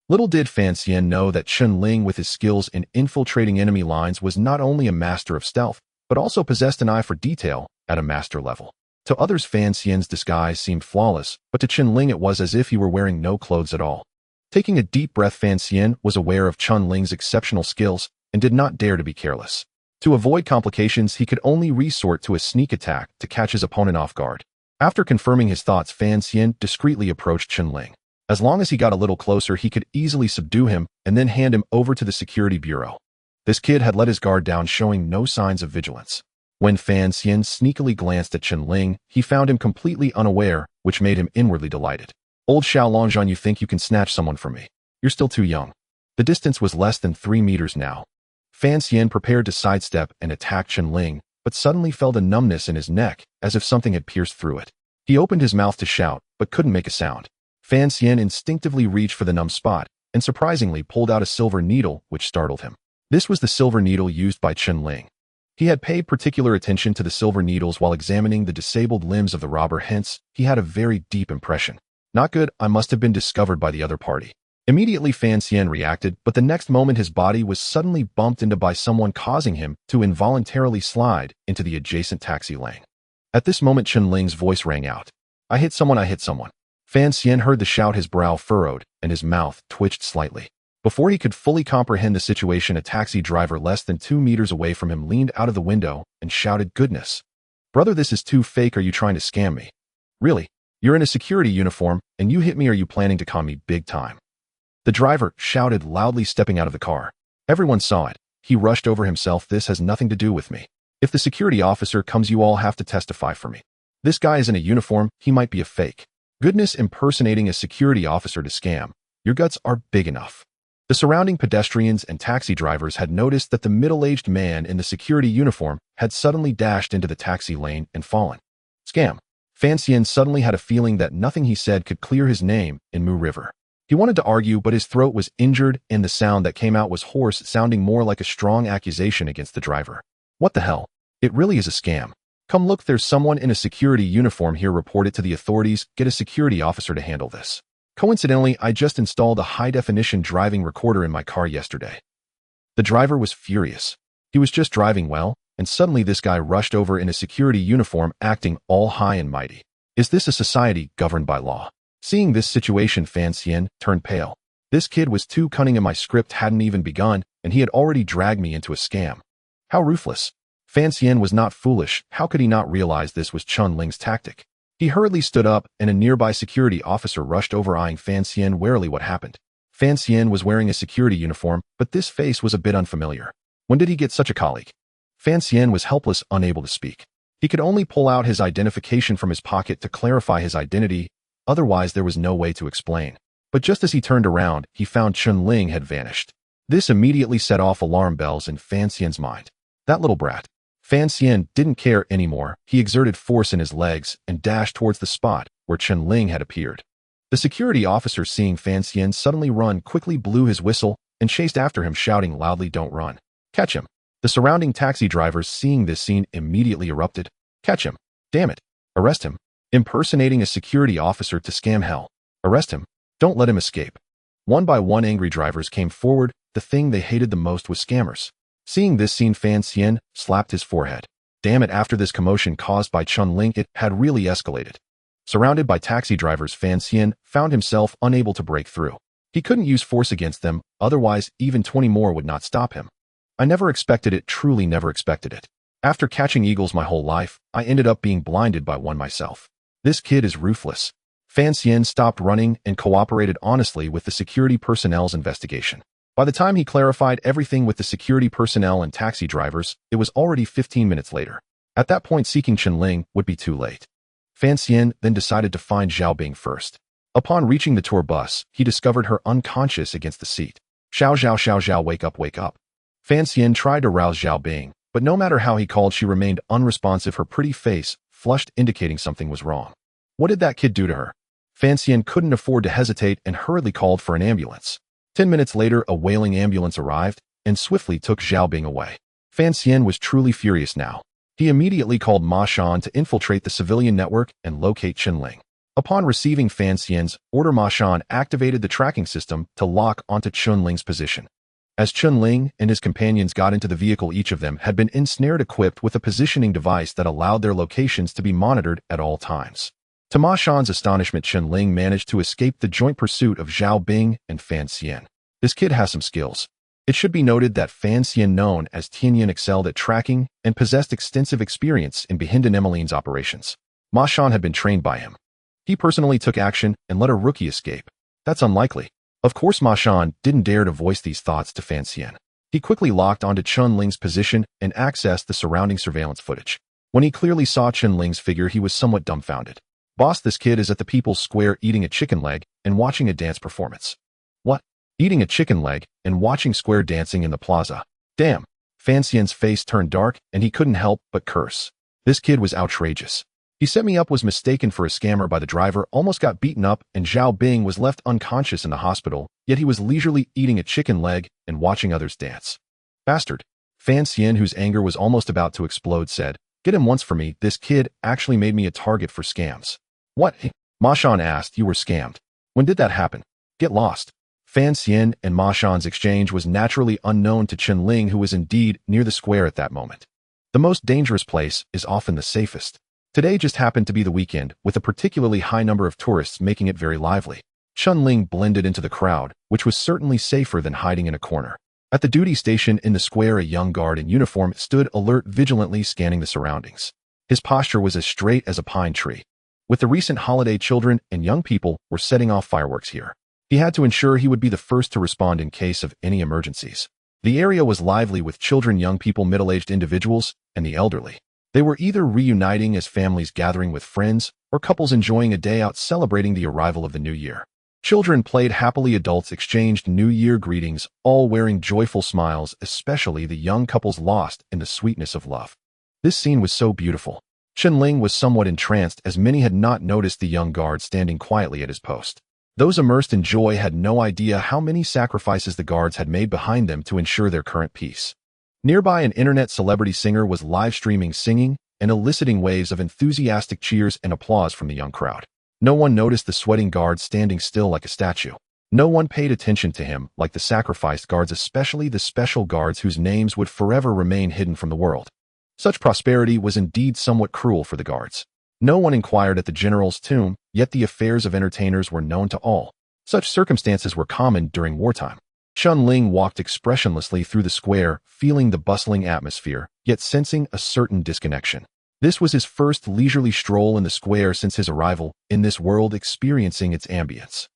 Little did Fan Xian know that Chen Ling, with his skills in infiltrating enemy lines, was not only a master of stealth, but also possessed an eye for detail at a master level. To others, Fan Xian's disguise seemed flawless, but to Chen Ling it was as if he were wearing no clothes at all. Taking a deep breath, Fan Xian was aware of Chen Ling's exceptional skills and did not dare to be careless. To avoid complications, he could only resort to a sneak attack to catch his opponent off guard. After confirming his thoughts, Fan Xian discreetly approached Chen Ling. As long as he got a little closer, he could easily subdue him and then hand him over to the security bureau. This kid had let his guard down, showing no signs of vigilance. When Fan Xian sneakily glanced at Chen Ling, he found him completely unaware, which made him inwardly delighted. Old Xiaolongzhan, you think you can snatch someone from me? You're still too young. The distance was less than 3 meters now. Fan Xian prepared to sidestep and attack Chen Ling, but suddenly felt a numbness in his neck, as if something had pierced through it. He opened his mouth to shout, but couldn't make a sound. Fan Xian instinctively reached for the numb spot, and surprisingly pulled out a silver needle, which startled him. This was the silver needle used by Chen Ling. He had paid particular attention to the silver needles while examining the disabled limbs of the robber, hence, he had a very deep impression. Not good, I must have been discovered by the other party. Immediately Fan Xian reacted, but the next moment his body was suddenly bumped into by someone, causing him to involuntarily slide into the adjacent taxi lane. At this moment Chen Ling's voice rang out. I hit someone, I hit someone. Fan Xian heard the shout, his brow furrowed, and his mouth twitched slightly. Before he could fully comprehend the situation, a taxi driver less than 2 meters away from him leaned out of the window and shouted, Goodness! Brother, this is too fake. Are you trying to scam me? Really? You're in a security uniform, and you hit me? Are you planning to con me big time? The driver shouted loudly, stepping out of the car. Everyone saw it. He rushed over himself. This has nothing to do with me. If the security officer comes, you all have to testify for me. This guy is in a uniform. He might be a fake. Goodness, impersonating a security officer to scam. Your guts are big enough. The surrounding pedestrians and taxi drivers had noticed that the middle-aged man in the security uniform had suddenly dashed into the taxi lane and fallen. Scam. Fan Xian suddenly had a feeling that nothing he said could clear his name in Mu River. He wanted to argue, but his throat was injured and the sound that came out was hoarse, sounding more like a strong accusation against the driver. What the hell? It really is a scam. Come look, there's someone in a security uniform here. Report it to the authorities. Get a security officer to handle this. Coincidentally, I just installed a high-definition driving recorder in my car yesterday. The driver was furious. He was just driving well, and suddenly this guy rushed over in a security uniform, acting all high and mighty. Is this a society governed by law? Seeing this situation, Fan Xian turned pale. This kid was too cunning, and my script hadn't even begun, and he had already dragged me into a scam. How ruthless. Fan Xian was not foolish. How could he not realize this was Chen Ling's tactic? He hurriedly stood up, and a nearby security officer rushed over, eyeing Fan Xian warily. What happened? Fan Xian was wearing a security uniform, but this face was a bit unfamiliar. When did he get such a colleague? Fan Xian was helpless, unable to speak. He could only pull out his identification from his pocket to clarify his identity, otherwise there was no way to explain. But just as he turned around, he found Chen Ling had vanished. This immediately set off alarm bells in Fan Xian's mind. That little brat. Fan Xian didn't care anymore. He exerted force in his legs and dashed towards the spot where Chen Ling had appeared. The security officer, seeing Fan Xian suddenly run, quickly blew his whistle and chased after him, shouting loudly, Don't run. Catch him. The surrounding taxi drivers, seeing this scene, immediately erupted. Catch him. Damn it. Arrest him. Impersonating a security officer to scam, hell. Arrest him. Don't let him escape. One by one, angry drivers came forward. The thing they hated the most was scammers. Seeing this scene, Fan Xian slapped his forehead. Damn it, after this commotion caused by Chen Ling, it had really escalated. Surrounded by taxi drivers, Fan Xian found himself unable to break through. He couldn't use force against them, otherwise even 20 more would not stop him. I never expected it, truly never expected it. After catching eagles my whole life, I ended up being blinded by one myself. This kid is ruthless. Fan Xian stopped running and cooperated honestly with the security personnel's investigation. By the time he clarified everything with the security personnel and taxi drivers, it was already 15 minutes later. At that point, seeking Chen Ling would be too late. Fan Xian then decided to find Xiao Bing first. Upon reaching the tour bus, he discovered her unconscious against the seat. Xiao Xiao Xiao Xiao, wake up, wake up. Fan Xian tried to rouse Xiao Bing, but no matter how he called, she remained unresponsive, her pretty face flushed, indicating something was wrong. What did that kid do to her? Fan Xian couldn't afford to hesitate and hurriedly called for an ambulance. 10 minutes later, a wailing ambulance arrived and swiftly took Xiao Bing away. Fan Xian was truly furious now. He immediately called Ma Shan to infiltrate the civilian network and locate Chen Ling. Upon receiving Fan Xian's order, Ma Shan activated the tracking system to lock onto Chen Ling's position. As Chen Ling and his companions got into the vehicle, each of them had been ensnared, equipped with a positioning device that allowed their locations to be monitored at all times. To Ma Shan's astonishment, Chen Ling managed to escape the joint pursuit of Xiao Bing and Fan Xian. This kid has some skills. It should be noted that Fan Xian, known as Tianyan, excelled at tracking and possessed extensive experience in Behinden Emmeline's operations. Ma Shan had been trained by him. He personally took action and let a rookie escape. That's unlikely. Of course, Ma Shan didn't dare to voice these thoughts to Fan Xian. He quickly locked onto Chen Ling's position and accessed the surrounding surveillance footage. When he clearly saw Chen Ling's figure, he was somewhat dumbfounded. Boss, this kid is at the People's Square eating a chicken leg and watching a dance performance. What? Eating a chicken leg and watching square dancing in the plaza? Damn. Fan Xian's face turned dark and he couldn't help but curse. This kid was outrageous. He set me up, was mistaken for a scammer by the driver, almost got beaten up, and Zhao Bing was left unconscious in the hospital, yet he was leisurely eating a chicken leg and watching others dance. Bastard. Fan Xian, whose anger was almost about to explode, said, "Get him once for me. This kid actually made me a target for scams." "What?" Ma Shan asked. "You were scammed. When did that happen?" "Get lost." Fan Xian and Ma Shan's exchange was naturally unknown to Chen Ling, who was indeed near the square at that moment. The most dangerous place is often the safest. Today just happened to be the weekend, with a particularly high number of tourists making it very lively. Chen Ling blended into the crowd, which was certainly safer than hiding in a corner. At the duty station in the square, a young guard in uniform stood alert, vigilantly scanning the surroundings. His posture was as straight as a pine tree. With the recent holiday, children and young people were setting off fireworks here. He had to ensure he would be the first to respond in case of any emergencies. The area was lively with children, young people, middle-aged individuals, and the elderly. They were either reuniting as families gathering with friends, or couples enjoying a day out celebrating the arrival of the new year. Children played happily, adults exchanged New Year greetings, all wearing joyful smiles, especially the young couples lost in the sweetness of love. This scene was so beautiful. Chen Ling was somewhat entranced, as many had not noticed the young guard standing quietly at his post. Those immersed in joy had no idea how many sacrifices the guards had made behind them to ensure their current peace. Nearby, an internet celebrity singer was live-streaming, singing and eliciting waves of enthusiastic cheers and applause from the young crowd. No one noticed the sweating guard standing still like a statue. No one paid attention to him like the sacrificed guards, especially the special guards whose names would forever remain hidden from the world. Such prosperity was indeed somewhat cruel for the guards. No one inquired at the general's tomb, yet the affairs of entertainers were known to all. Such circumstances were common during wartime. Chen Ling walked expressionlessly through the square, feeling the bustling atmosphere, yet sensing a certain disconnection. This was his first leisurely stroll in the square since his arrival in this world, experiencing its ambience.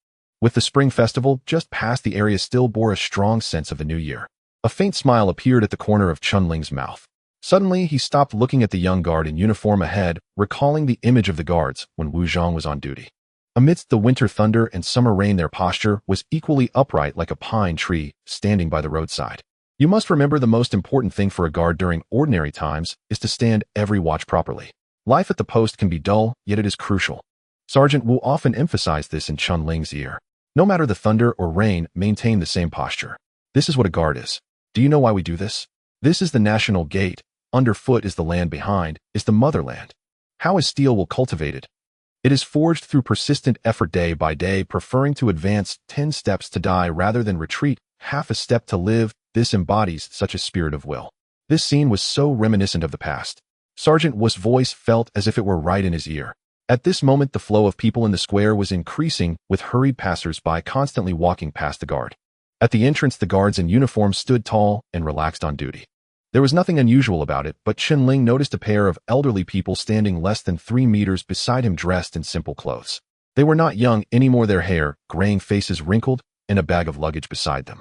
With the Spring Festival just past, the area still bore a strong sense of the new year. A faint smile appeared at the corner of Chen Ling's mouth. Suddenly, he stopped, looking at the young guard in uniform ahead, recalling the image of the guards when Wu Zhang was on duty. Amidst the winter thunder and summer rain, their posture was equally upright like a pine tree standing by the roadside. You must remember, the most important thing for a guard during ordinary times is to stand every watch properly. Life at the post can be dull, yet it is crucial. Sergeant Wu often emphasized this in Chen Ling's ear. No matter the thunder or rain, maintain the same posture. This is what a guard is. Do you know why we do this? This is the national gate. Underfoot is the land, behind is the motherland. How is steel will cultivated? It is forged through persistent effort, day by day, preferring to advance 10 steps to die rather than retreat half a step to live. This embodies such a spirit of will. This scene was so reminiscent of the past. Sergeant Wu's voice felt as if it were right in his ear. At this moment, the flow of people in the square was increasing, with hurried passers-by constantly walking past the guard. At the entrance, the guards in uniform stood tall and relaxed on duty. There was nothing unusual about it, but Chen Ling noticed a pair of elderly people standing less than 3 meters beside him, dressed in simple clothes. They were not young anymore, their hair, graying, faces wrinkled, and a bag of luggage beside them.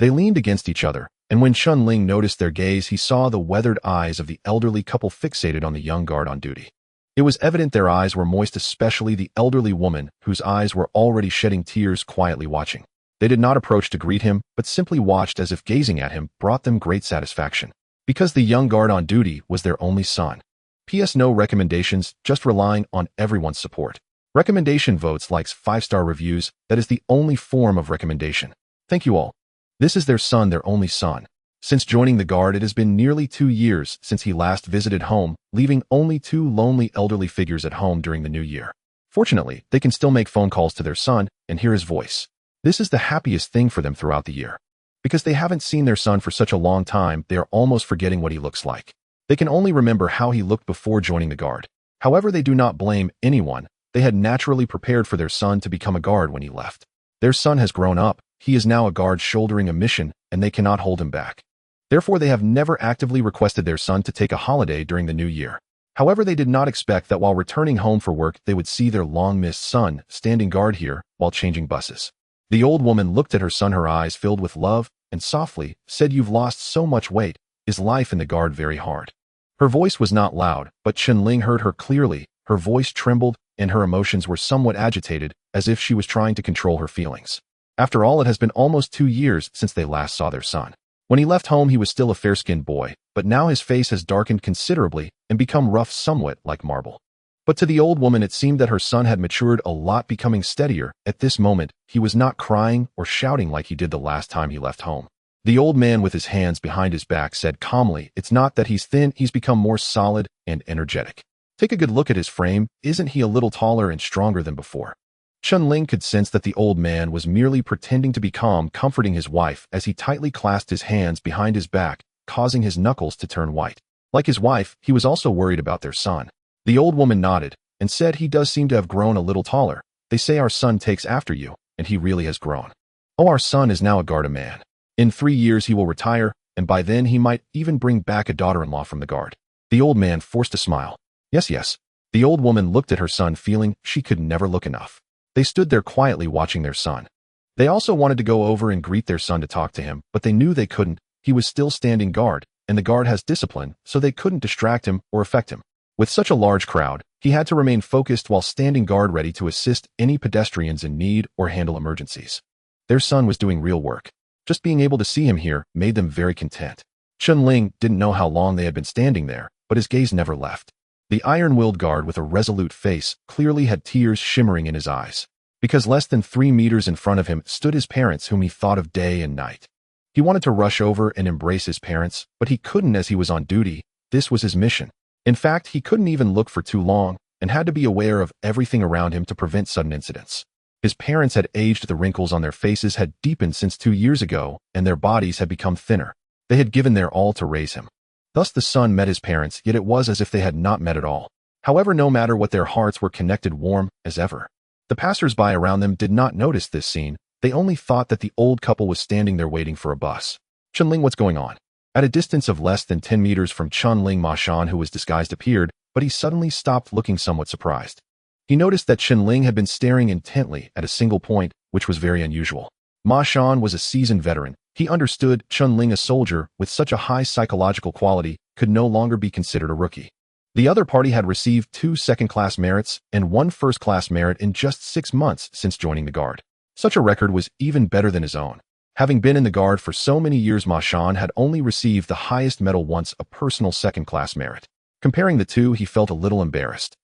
They leaned against each other, and when Chen Ling noticed their gaze, he saw the weathered eyes of the elderly couple fixated on the young guard on duty. It was evident their eyes were moist, especially the elderly woman, whose eyes were already shedding tears, quietly watching. They did not approach to greet him, but simply watched, as if gazing at him brought them great satisfaction. Because the young guard on duty was their only son. P.S. No recommendations, just relying on everyone's support. Recommendation votes, likes, 5-star reviews, that is the only form of recommendation. Thank you all. This is their son, their only son. Since joining the guard, it has been nearly 2 years since he last visited home, leaving only 2 lonely elderly figures at home during the new year. Fortunately, they can still make phone calls to their son and hear his voice. This is the happiest thing for them throughout the year. Because they haven't seen their son for such a long time, they are almost forgetting what he looks like. They can only remember how he looked before joining the guard. However, they do not blame anyone. They had naturally prepared for their son to become a guard when he left. Their son has grown up. He is now a guard shouldering a mission, and they cannot hold him back. Therefore, they have never actively requested their son to take a holiday during the new year. However, they did not expect that while returning home for work, they would see their long-missed son standing guard here while changing buses. The old woman looked at her son, her eyes filled with love, and softly said, "You've lost so much weight. Is life in the guard very hard?" Her voice was not loud, but Chen Ling heard her clearly. Her voice trembled, and her emotions were somewhat agitated, as if she was trying to control her feelings. After all, it has been almost 2 years since they last saw their son. When he left home, he was still a fair-skinned boy, but now his face has darkened considerably and become rough, somewhat like marble. But to the old woman it seemed that her son had matured a lot, becoming steadier. At this moment, he was not crying or shouting like he did the last time he left home. The old man with his hands behind his back said calmly, "It's not that he's thin, he's become more solid and energetic. Take a good look at his frame. Isn't he a little taller and stronger than before?" Chen Ling could sense that the old man was merely pretending to be calm, comforting his wife as he tightly clasped his hands behind his back, causing his knuckles to turn white. Like his wife, he was also worried about their son. The old woman nodded and said, "He does seem to have grown a little taller. They say our son takes after you, and he really has grown. Oh, our son is now a Garda man. In 3 years he will retire, and by then he might even bring back a daughter-in-law from the guard." The old man forced a smile. Yes. The old woman looked at her son, feeling she could never look enough. They stood there quietly watching their son. They also wanted to go over and greet their son to talk to him, but they knew they couldn't. He was still standing guard, and the guard has discipline, so they couldn't distract him or affect him. With such a large crowd, he had to remain focused while standing guard, ready to assist any pedestrians in need or handle emergencies. Their son was doing real work. Just being able to see him here made them very content. Chen Ling didn't know how long they had been standing there, but his gaze never left. The iron-willed guard with a resolute face clearly had tears shimmering in his eyes, because less than 3 meters in front of him stood his parents, whom he thought of day and night. He wanted to rush over and embrace his parents, but he couldn't as he was on duty. This was his mission. In fact, he couldn't even look for too long and had to be aware of everything around him to prevent sudden incidents. His parents had aged, the wrinkles on their faces had deepened since 2 years ago, and their bodies had become thinner. They had given their all to raise him. Thus the son met his parents, yet it was as if they had not met at all. However, no matter what, their hearts were connected, warm as ever. The passers-by around them did not notice this scene. They only thought that the old couple was standing there waiting for a bus. "Chen Ling, what's going on?" At a distance of less than 10 meters from Chen Ling, Ma Shan, who was disguised, appeared, but he suddenly stopped, looking somewhat surprised. He noticed that Chen Ling had been staring intently at a single point, which was very unusual. Ma Shan was a seasoned veteran. He understood Chen Ling, a soldier with such a high psychological quality, could no longer be considered a rookie. The other party had received 2 second-class merits and 1 first-class merit in just 6 months since joining the guard. Such a record was even better than his own. Having been in the guard for so many years, Ma Shan had only received the highest medal once, a personal second-class merit. Comparing the two, he felt a little embarrassed.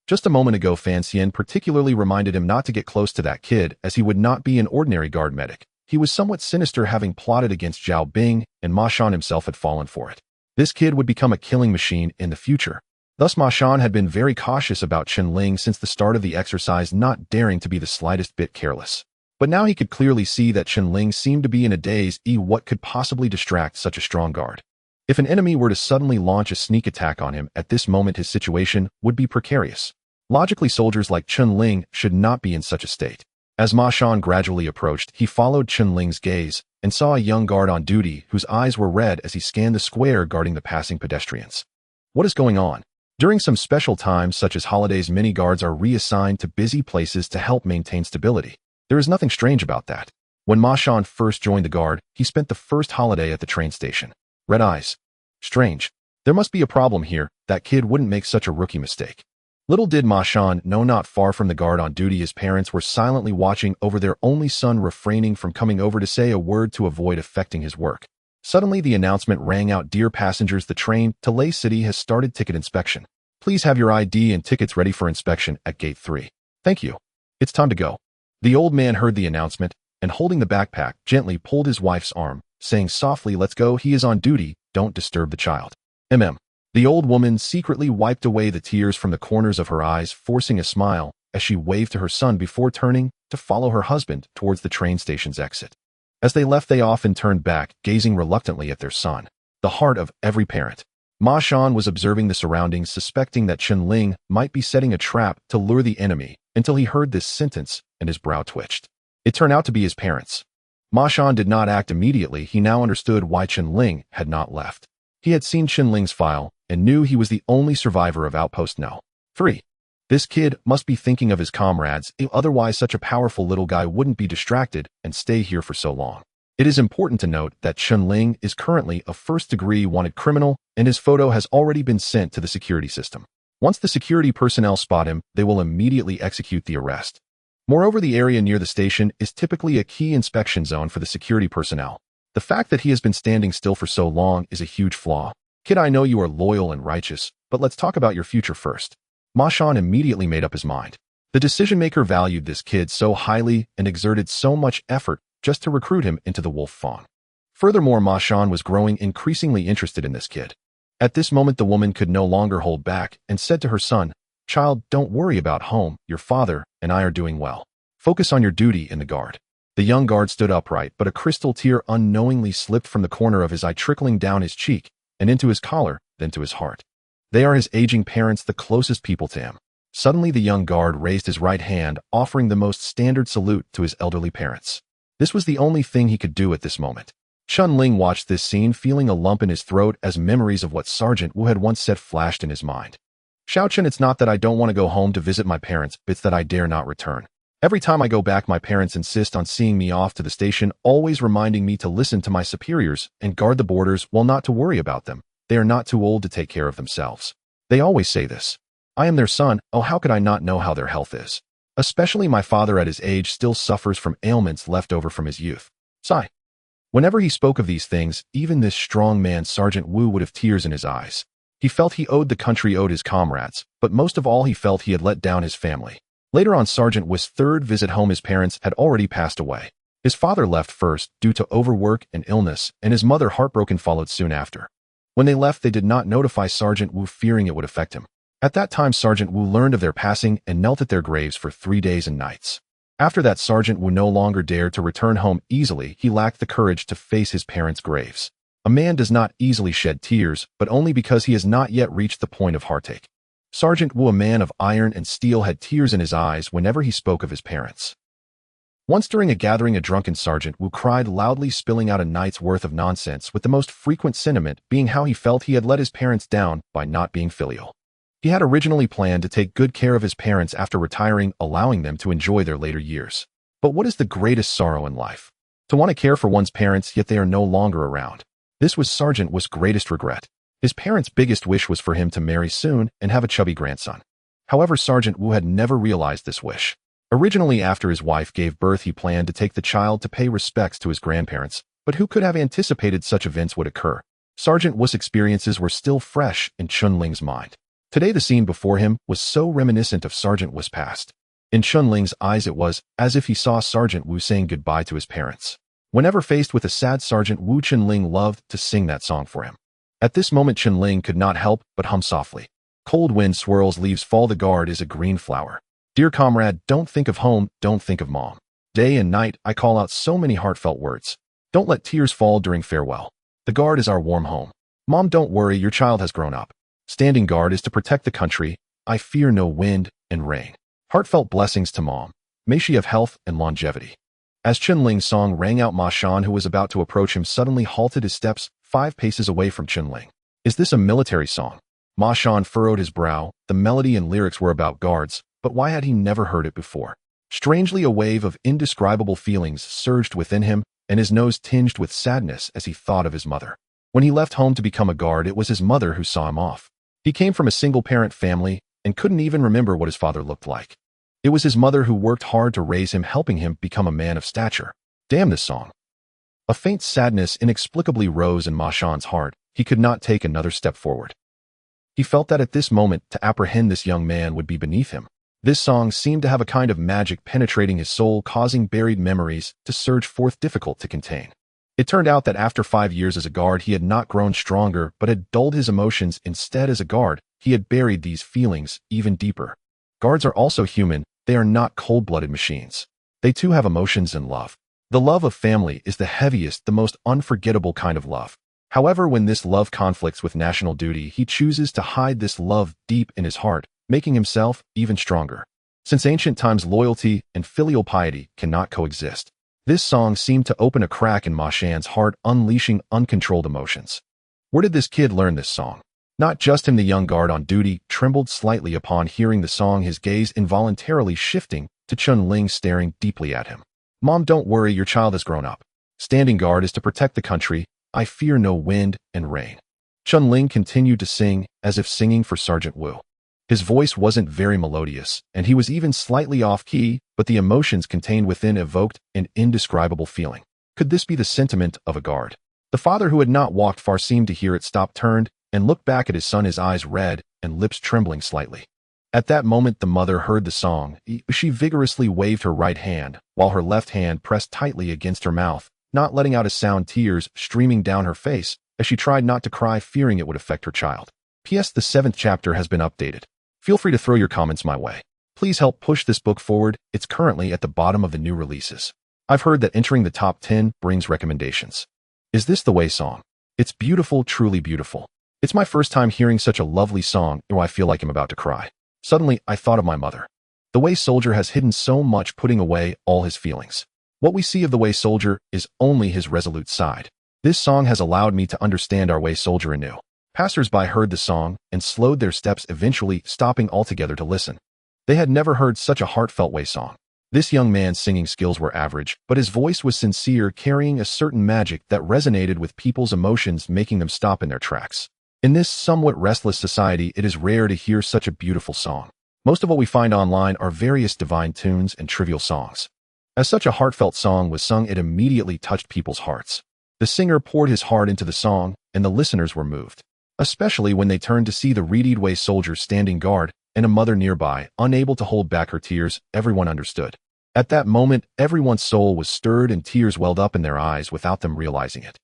Just a moment ago, Fan Xian particularly reminded him not to get close to that kid, as he would not be an ordinary guard medic. He was somewhat sinister, having plotted against Zhao Bing, and Ma Shan himself had fallen for it. This kid would become a killing machine in the future. Thus Ma Shan had been very cautious about Chen Ling since the start of the exercise, not daring to be the slightest bit careless. But now he could clearly see that Chen Ling seemed to be in a daze. What could possibly distract such a strong guard? If an enemy were to suddenly launch a sneak attack on him at this moment, his situation would be precarious. Logically, soldiers like Chen Ling should not be in such a state. As Ma Shan gradually approached, he followed Chen Ling's gaze and saw a young guard on duty whose eyes were red as he scanned the square guarding the passing pedestrians. What is going on? During some special times such as holidays, many guards are reassigned to busy places to help maintain stability. There is nothing strange about that. When Ma Shan first joined the guard, he spent the first holiday at the train station. Red eyes. Strange. There must be a problem here. That kid wouldn't make such a rookie mistake. Little did Ma Shan know, not far from the guard on duty, his parents were silently watching over their only son, refraining from coming over to say a word to avoid affecting his work. Suddenly, the announcement rang out, "Dear passengers, the train to Lei City has started ticket inspection. Please have your ID and tickets ready for inspection at gate 3. Thank you. It's time to go." The old man heard the announcement and, holding the backpack, gently pulled his wife's arm, saying softly, "Let's go. He is on duty. Don't disturb the child." The old woman secretly wiped away the tears from the corners of her eyes, forcing a smile as she waved to her son before turning to follow her husband towards the train station's exit. As they left, they often turned back, gazing reluctantly at their son. The heart of every parent. Ma Shan was observing the surroundings, suspecting that Chen Ling might be setting a trap to lure the enemy, until he heard this sentence and his brow twitched. It turned out to be his parents. Ma Shan did not act immediately. He now understood why Chen Ling had not left. He had seen Chen Ling's file and knew he was the only survivor of Outpost No. 3. This kid must be thinking of his comrades, otherwise such a powerful little guy wouldn't be distracted and stay here for so long. It is important to note that Chen Ling is currently a first-degree wanted criminal, and his photo has already been sent to the security system. Once the security personnel spot him, they will immediately execute the arrest. Moreover, the area near the station is typically a key inspection zone for the security personnel. The fact that he has been standing still for so long is a huge flaw. "Kid, I know you are loyal and righteous, but let's talk about your future first." Ma Shan immediately made up his mind. The decision-maker valued this kid so highly and exerted so much effort just to recruit him into the wolf fawn. Furthermore, Ma Shan was growing increasingly interested in this kid. At this moment, the woman could no longer hold back and said to her son, "Child, don't worry about home. Your father and I are doing well. Focus on your duty in the guard." The young guard stood upright, but a crystal tear unknowingly slipped from the corner of his eye, trickling down his cheek and into his collar, then to his heart. They are his aging parents, the closest people to him. Suddenly, the young guard raised his right hand, offering the most standard salute to his elderly parents. This was the only thing he could do at this moment. Chen Ling watched this scene, feeling a lump in his throat as memories of what Sergeant Wu had once said flashed in his mind. "Xiao Chen, it's not that I don't want to go home to visit my parents, it's that I dare not return. Every time I go back, my parents insist on seeing me off to the station, always reminding me to listen to my superiors and guard the borders, while not to worry about them. They are not too old to take care of themselves. They always say this. I am their son, oh how could I not know how their health is? Especially my father at his age still suffers from ailments left over from his youth." Sigh. Whenever he spoke of these things, even this strong man Sergeant Wu would have tears in his eyes. He felt he owed the country, owed his comrades, but most of all he felt he had let down his family. Later on Sergeant Wu's third visit home, his parents had already passed away. His father left first due to overwork and illness, and his mother, heartbroken, followed soon after. When they left, they did not notify Sergeant Wu, fearing it would affect him. At that time, Sergeant Wu learned of their passing and knelt at their graves for 3 days and nights. After that, Sergeant Wu no longer dared to return home easily. He lacked the courage to face his parents' graves. A man does not easily shed tears, but only because he has not yet reached the point of heartache. Sergeant Wu, a man of iron and steel, had tears in his eyes whenever he spoke of his parents. Once during a gathering, a drunken Sergeant Wu cried loudly, spilling out a night's worth of nonsense, with the most frequent sentiment being how he felt he had let his parents down by not being filial. He had originally planned to take good care of his parents after retiring, allowing them to enjoy their later years. But what is the greatest sorrow in life? To want to care for one's parents, yet they are no longer around. This was Sergeant Wu's greatest regret. His parents' biggest wish was for him to marry soon and have a chubby grandson. However, Sergeant Wu had never realized this wish. Originally, after his wife gave birth, he planned to take the child to pay respects to his grandparents, but who could have anticipated such events would occur? Sergeant Wu's experiences were still fresh in Chen Ling's mind. Today, the scene before him was so reminiscent of Sergeant Wu's past. In Chen Ling's eyes, it was as if he saw Sergeant Wu saying goodbye to his parents. Whenever faced with a sad Sergeant Wu, Chen Ling loved to sing that song for him. At this moment, Chen Ling could not help but hum softly. Cold wind swirls, leaves fall, the guard is a green flower. Dear comrade, don't think of home, don't think of mom. Day and night, I call out so many heartfelt words. Don't let tears fall during farewell. The guard is our warm home. Mom, don't worry, your child has grown up. Standing guard is to protect the country. I fear no wind and rain. Heartfelt blessings to mom. May she have health and longevity. As Chen Ling's song rang out, Ma Shan, who was about to approach him, suddenly halted his steps 5 paces away from Chen Ling. Is this a military song? Ma Shan furrowed his brow. The melody and lyrics were about guards, but why had he never heard it before? Strangely, a wave of indescribable feelings surged within him, and his nose tinged with sadness as he thought of his mother. When he left home to become a guard, it was his mother who saw him off. He came from a single-parent family and couldn't even remember what his father looked like. It was his mother who worked hard to raise him, helping him become a man of stature. Damn this song. A faint sadness inexplicably rose in Ma Shan's heart. He could not take another step forward. He felt that at this moment, to apprehend this young man would be beneath him. This song seemed to have a kind of magic penetrating his soul, causing buried memories to surge forth, difficult to contain. It turned out that after 5 years as a guard, he had not grown stronger, but had dulled his emotions. Instead, as a guard, he had buried these feelings even deeper. Guards are also human. They are not cold-blooded machines. They too have emotions and love. The love of family is the heaviest, the most unforgettable kind of love. However, when this love conflicts with national duty, he chooses to hide this love deep in his heart, making himself even stronger. Since ancient times, loyalty and filial piety cannot coexist. This song seemed to open a crack in Ma Shan's heart, unleashing uncontrolled emotions. Where did this kid learn this song? Not just him. The young guard on duty trembled slightly upon hearing the song, his gaze involuntarily shifting to Chen Ling, staring deeply at him. Mom, don't worry, your child has grown up. Standing guard is to protect the country. I fear no wind and rain. Chen Ling continued to sing, as if singing for Sergeant Wu. His voice wasn't very melodious, and he was even slightly off-key, but the emotions contained within evoked an indescribable feeling. Could this be the sentiment of a guard? The father, who had not walked far, seemed to hear it, stopped, turned, and looked back at his son, his eyes red and lips trembling slightly. At that moment the mother heard the song. She vigorously waved her right hand, while her left hand pressed tightly against her mouth, not letting out a sound, tears streaming down her face, as she tried not to cry, fearing it would affect her child. P.S. The 7th chapter has been updated. Feel free to throw your comments my way. Please help push this book forward. It's currently at the bottom of the new releases. I've heard that entering the top 10 brings recommendations. Is this the way song? It's beautiful, truly beautiful. It's my first time hearing such a lovely song, and I feel like I'm about to cry. Suddenly, I thought of my mother. The Way Soldier has hidden so much, putting away all his feelings. What we see of the Way Soldier is only his resolute side. This song has allowed me to understand our Way Soldier anew. Passers-by heard the song and slowed their steps, eventually stopping altogether to listen. They had never heard such a heartfelt Way song. This young man's singing skills were average, but his voice was sincere, carrying a certain magic that resonated with people's emotions, making them stop in their tracks. In this somewhat restless society, it is rare to hear such a beautiful song. Most of what we find online are various divine tunes and trivial songs. As such a heartfelt song was sung, it immediately touched people's hearts. The singer poured his heart into the song, and the listeners were moved. Especially when they turned to see the readied Way Soldier standing guard, and a mother nearby, unable to hold back her tears. Everyone understood. At that moment, everyone's soul was stirred and tears welled up in their eyes without them realizing it.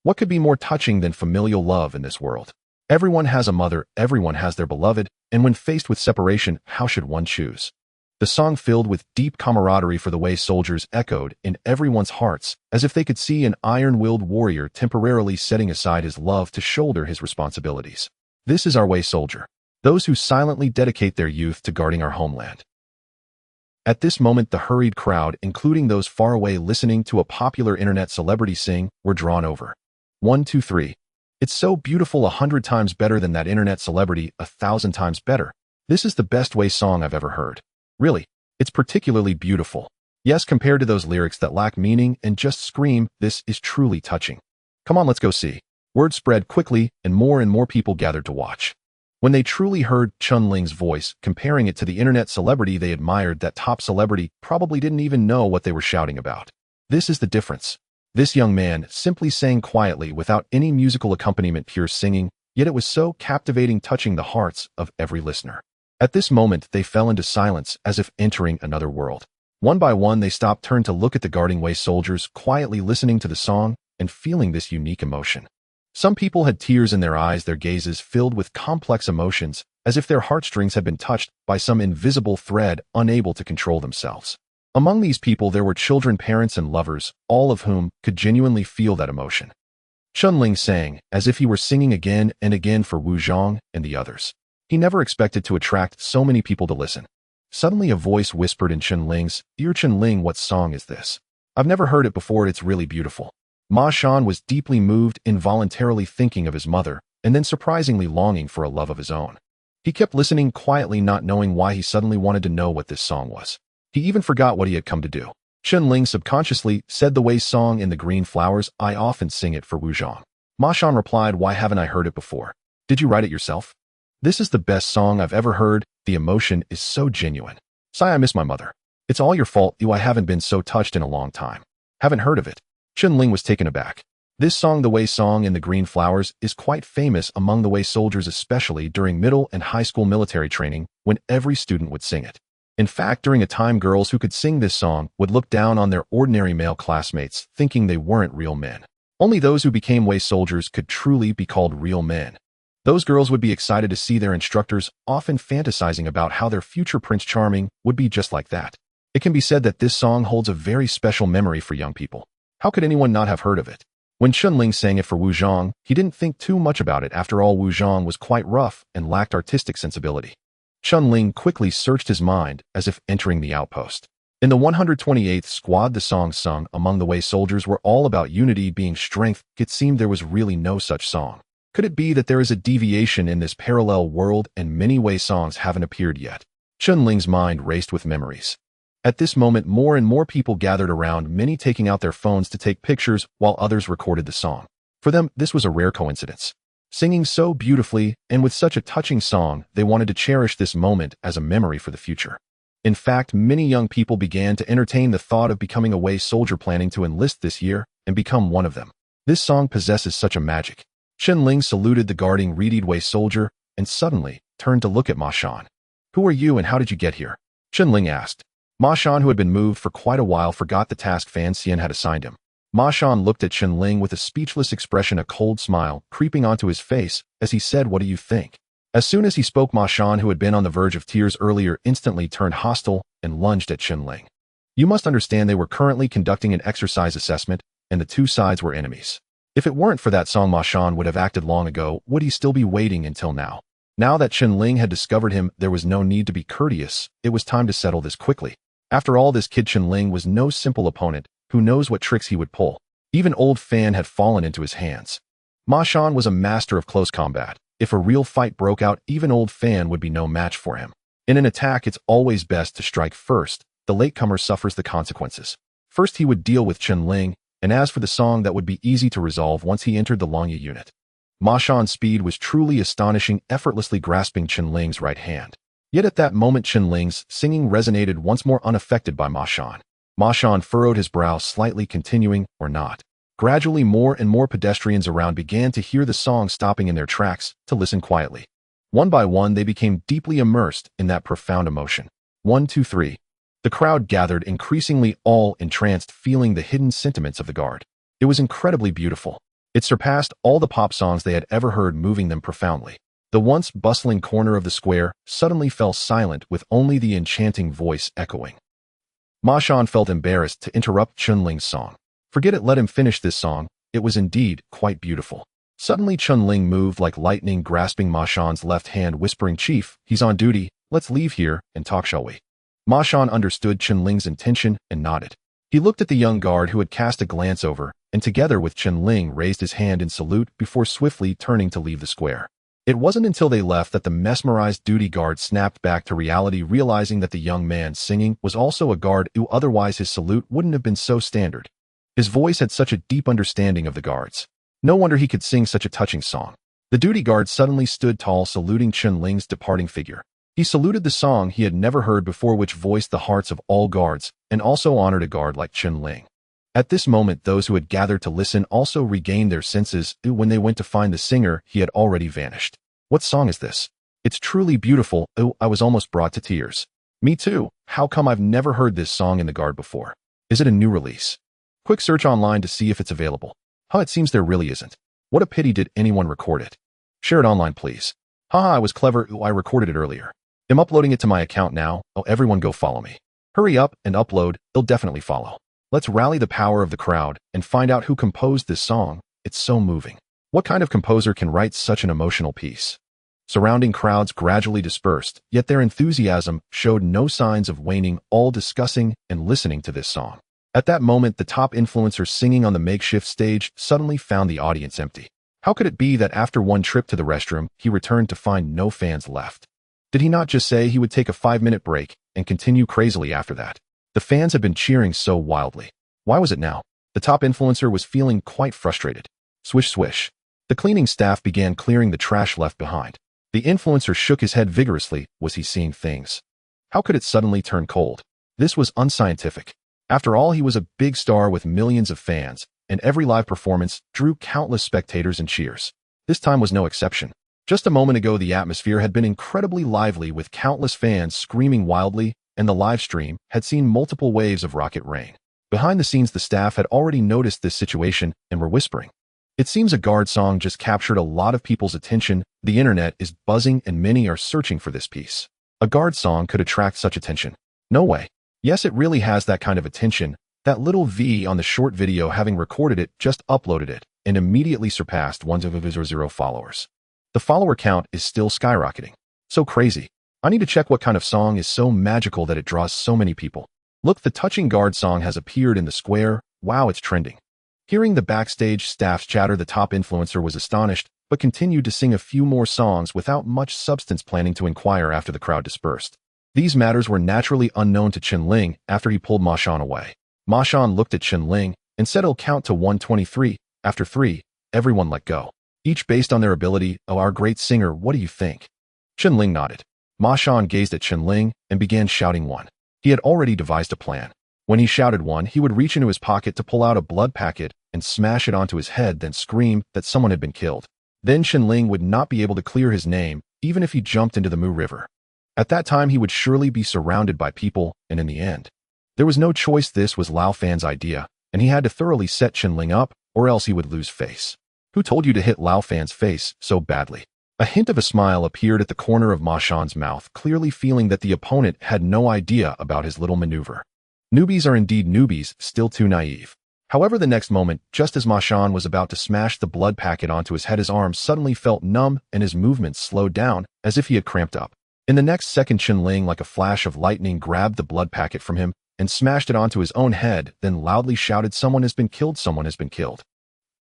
What could be more touching than familial love in this world? Everyone has a mother, everyone has their beloved, and when faced with separation, how should one choose? The song, filled with deep camaraderie for the Way Soldiers, echoed in everyone's hearts, as if they could see an iron-willed warrior temporarily setting aside his love to shoulder his responsibilities. This is our Way Soldier, those who silently dedicate their youth to guarding our homeland. At this moment, the hurried crowd, including those far away listening to a popular internet celebrity sing, were drawn over. 1, 2, 3. It's so beautiful, 100 times better than that internet celebrity, 1,000 times better. This is the best Way song I've ever heard. Really, it's particularly beautiful. Yes, compared to those lyrics that lack meaning and just scream, this is truly touching. Come on, let's go see. Word spread quickly, and more people gathered to watch. When they truly heard Chen Ling's voice, comparing it to the internet celebrity they admired, that top celebrity probably didn't even know what they were shouting about. This is the difference. This young man simply sang quietly without any musical accompaniment, pure singing, yet it was so captivating, touching the hearts of every listener. At this moment, they fell into silence as if entering another world. One by one, they stopped, turned to look at the guarding Way Soldiers, quietly listening to the song and feeling this unique emotion. Some people had tears in their eyes, their gazes filled with complex emotions, as if their heartstrings had been touched by some invisible thread, unable to control themselves. Among these people there were children, parents, and lovers, all of whom could genuinely feel that emotion. Chen Ling sang, as if he were singing again and again for Wu Zhang and the others. He never expected to attract so many people to listen. Suddenly a voice whispered in Chen Ling's ear, "Chen Ling, what song is this? I've never heard it before, it's really beautiful." Ma Shan was deeply moved, involuntarily thinking of his mother, and then surprisingly longing for a love of his own. He kept listening quietly, not knowing why he suddenly wanted to know what this song was. He even forgot what he had come to do. Chen Ling subconsciously said the Way song in the green flowers, "I often sing it for Wu Zhang." Ma Shan replied, "Why haven't I heard it before? Did you write it yourself?" "This is the best song I've ever heard. The emotion is so genuine. Sigh, I miss my mother. It's all your fault, I haven't been so touched in a long time. Haven't heard of it." Chen Ling was taken aback. This song, the Way song in the green flowers, is quite famous among the Way Soldiers, especially during middle and high school military training, when every student would sing it. In fact, during a time, girls who could sing this song would look down on their ordinary male classmates, thinking they weren't real men. Only those who became Way Soldiers could truly be called real men. Those girls would be excited to see their instructors, often fantasizing about how their future Prince Charming would be just like that. It can be said that this song holds a very special memory for young people. How could anyone not have heard of it? When Chen Ling sang it for Wu Zhang, he didn't think too much about it. After all, Wu Zhang was quite rough and lacked artistic sensibility. Chen Ling quickly searched his mind as if entering the outpost. In the 128th Squad, the songs sung among the Way Soldiers were all about unity being strength. It seemed there was really no such song. Could it be that there is a deviation in this parallel world and many Way songs haven't appeared yet? Chen Ling's mind raced with memories. At this moment, more and more people gathered around, many taking out their phones to take pictures while others recorded the song. For them, this was a rare coincidence. Singing so beautifully and with such a touching song, they wanted to cherish this moment as a memory for the future. In fact, many young people began to entertain the thought of becoming a Way Soldier, planning to enlist this year and become one of them. This song possesses such a magic. Chen Ling saluted the guarding readied Way Soldier and suddenly turned to look at Ma Shan. Who are you and how did you get here? Chen Ling asked. Ma Shan, who had been moved for quite a while, forgot the task Fan Xian had assigned him. Ma Shan looked at Chen Ling with a speechless expression, a cold smile creeping onto his face as he said, "What do you think?" As soon as he spoke, Ma Shan, who had been on the verge of tears earlier, instantly turned hostile and lunged at Chen Ling. You must understand they were currently conducting an exercise assessment, and the two sides were enemies. If it weren't for that song, Ma Shan would have acted long ago. Would he still be waiting until now? Now that Chen Ling had discovered him, there was no need to be courteous. It was time to settle this quickly. After all, this kid Chen Ling was no simple opponent. Who knows what tricks he would pull? Even old Fan had fallen into his hands. Ma Shan was a master of close combat. If a real fight broke out, even old Fan would be no match for him. In an attack, it's always best to strike first. The latecomer suffers the consequences. First, he would deal with Chen Ling, and as for the song, that would be easy to resolve once he entered the Longya unit. Ma Shan's speed was truly astonishing, effortlessly grasping Chen Ling's right hand. Yet at that moment, Chen Ling's singing resonated once more, unaffected by Ma Shan. Ma Shan furrowed his brow slightly, continuing, or not. Gradually, more and more pedestrians around began to hear the song, stopping in their tracks to listen quietly. One by one, they became deeply immersed in that profound emotion. 1, 2, 3. The crowd gathered, increasingly all entranced, feeling the hidden sentiments of the guard. It was incredibly beautiful. It surpassed all the pop songs they had ever heard, moving them profoundly. The once bustling corner of the square suddenly fell silent, with only the enchanting voice echoing. Ma Shan felt embarrassed to interrupt Chen Ling's song. Forget it, let him finish this song. It was indeed quite beautiful. Suddenly Chen Ling moved like lightning, grasping Ma Shan's left hand, whispering, "Chief, he's on duty. Let's leave here and talk, shall we?" Ma Shan understood Chen Ling's intention and nodded. He looked at the young guard, who had cast a glance over, and together with Chen Ling raised his hand in salute before swiftly turning to leave the square. It wasn't until they left that the mesmerized duty guard snapped back to reality, realizing that the young man singing was also a guard who otherwise his salute wouldn't have been so standard. His voice had such a deep understanding of the guards. No wonder he could sing such a touching song. The duty guard suddenly stood tall, saluting Chen Ling's departing figure. He saluted the song he had never heard before, which voiced the hearts of all guards, and also honored a guard like Chen Ling. At this moment, those who had gathered to listen also regained their senses. When they went to find the singer, he had already vanished. What song is this? It's truly beautiful. Oh, I was almost brought to tears. Me too. How come I've never heard this song in the guard before? Is it a new release? Quick search online to see if it's available. It seems there really isn't. What a pity. Did anyone record it? Share it online, please. I was clever. I recorded it earlier. I'm uploading it to my account now. Everyone go follow me. Hurry up and upload. They'll definitely follow. Let's rally the power of the crowd and find out who composed this song. It's so moving. What kind of composer can write such an emotional piece? Surrounding crowds gradually dispersed, yet their enthusiasm showed no signs of waning, all discussing and listening to this song. At that moment, the top influencer singing on the makeshift stage suddenly found the audience empty. How could it be that after one trip to the restroom, he returned to find no fans left? Did he not just say he would take a 5-minute break and continue crazily after that? The fans had been cheering so wildly. Why was it now? The top influencer was feeling quite frustrated. Swish, swish. The cleaning staff began clearing the trash left behind. The influencer shook his head vigorously. Was he seeing things? How could it suddenly turn cold? This was unscientific. After all, he was a big star with millions of fans, and every live performance drew countless spectators and cheers. This time was no exception. Just a moment ago, the atmosphere had been incredibly lively, with countless fans screaming wildly, and the live stream had seen multiple waves of rocket rain. Behind the scenes, the staff had already noticed this situation and were whispering. It seems a guard song just captured a lot of people's attention. The internet is buzzing and many are searching for this piece. A guard song could attract such attention. No way. Yes, it really has that kind of attention. That little V on the short video, having recorded it, just uploaded it and immediately surpassed 1,000 followers. The follower count is still skyrocketing. So crazy. I need to check what kind of song is so magical that it draws so many people. Look, the touching guard song has appeared in the square. Wow, it's trending. Hearing the backstage staff's chatter, the top influencer was astonished, but continued to sing a few more songs without much substance, planning to inquire after the crowd dispersed. These matters were naturally unknown to Chen Ling after he pulled Ma Shan away. Ma Shan looked at Chen Ling and said, "I'll count to 123. After 3, everyone let go. Each based on their ability. Oh, our great singer, what do you think?" Chen Ling nodded. Ma Shan gazed at Chen Ling and began shouting 1. He had already devised a plan. When he shouted 1, he would reach into his pocket to pull out a blood packet and smash it onto his head, then scream that someone had been killed. Then Chen Ling would not be able to clear his name, even if he jumped into the Mu River. At that time, he would surely be surrounded by people, and in the end, there was no choice. This was Lao Fan's idea, and he had to thoroughly set Chen Ling up, or else he would lose face. Who told you to hit Lao Fan's face so badly? A hint of a smile appeared at the corner of Ma Shan's mouth, clearly feeling that the opponent had no idea about his little maneuver. Newbies are indeed newbies, still too naive. However, the next moment, just as Ma Shan was about to smash the blood packet onto his head, his arms suddenly felt numb and his movements slowed down, as if he had cramped up. In the next second, Chen Ling, like a flash of lightning, grabbed the blood packet from him and smashed it onto his own head, then loudly shouted, "Someone has been killed, someone has been killed."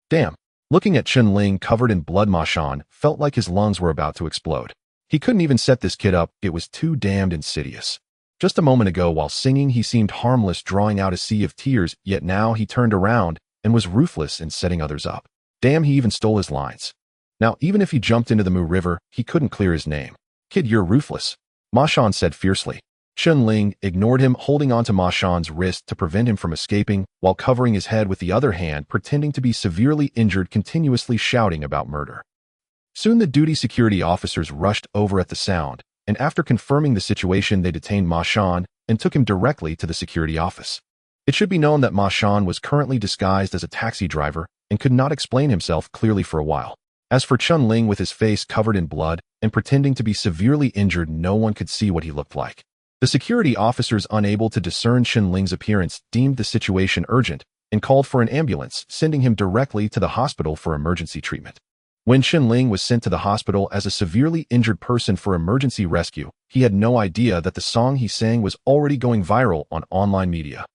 Damn. Looking at Chen Ling covered in blood, Ma Shan felt like his lungs were about to explode. He couldn't even set this kid up, it was too damned insidious. Just a moment ago, while singing, he seemed harmless, drawing out a sea of tears, yet now he turned around and was ruthless in setting others up. Damn, he even stole his lines. Now, even if he jumped into the Mu River, he couldn't clear his name. "Kid, you're ruthless," Ma Shan said fiercely. Chen Ling ignored him, holding onto Ma Shan's wrist to prevent him from escaping, while covering his head with the other hand, pretending to be severely injured, continuously shouting about murder. Soon the duty security officers rushed over at the sound, and after confirming the situation, they detained Ma Shan and took him directly to the security office. It should be known that Ma Shan was currently disguised as a taxi driver and could not explain himself clearly for a while. As for Chen Ling, with his face covered in blood and pretending to be severely injured, no one could see what he looked like. The security officers, unable to discern Chen Ling's appearance, deemed the situation urgent and called for an ambulance, sending him directly to the hospital for emergency treatment. When Chen Ling was sent to the hospital as a severely injured person for emergency rescue, he had no idea that the song he sang was already going viral on online media.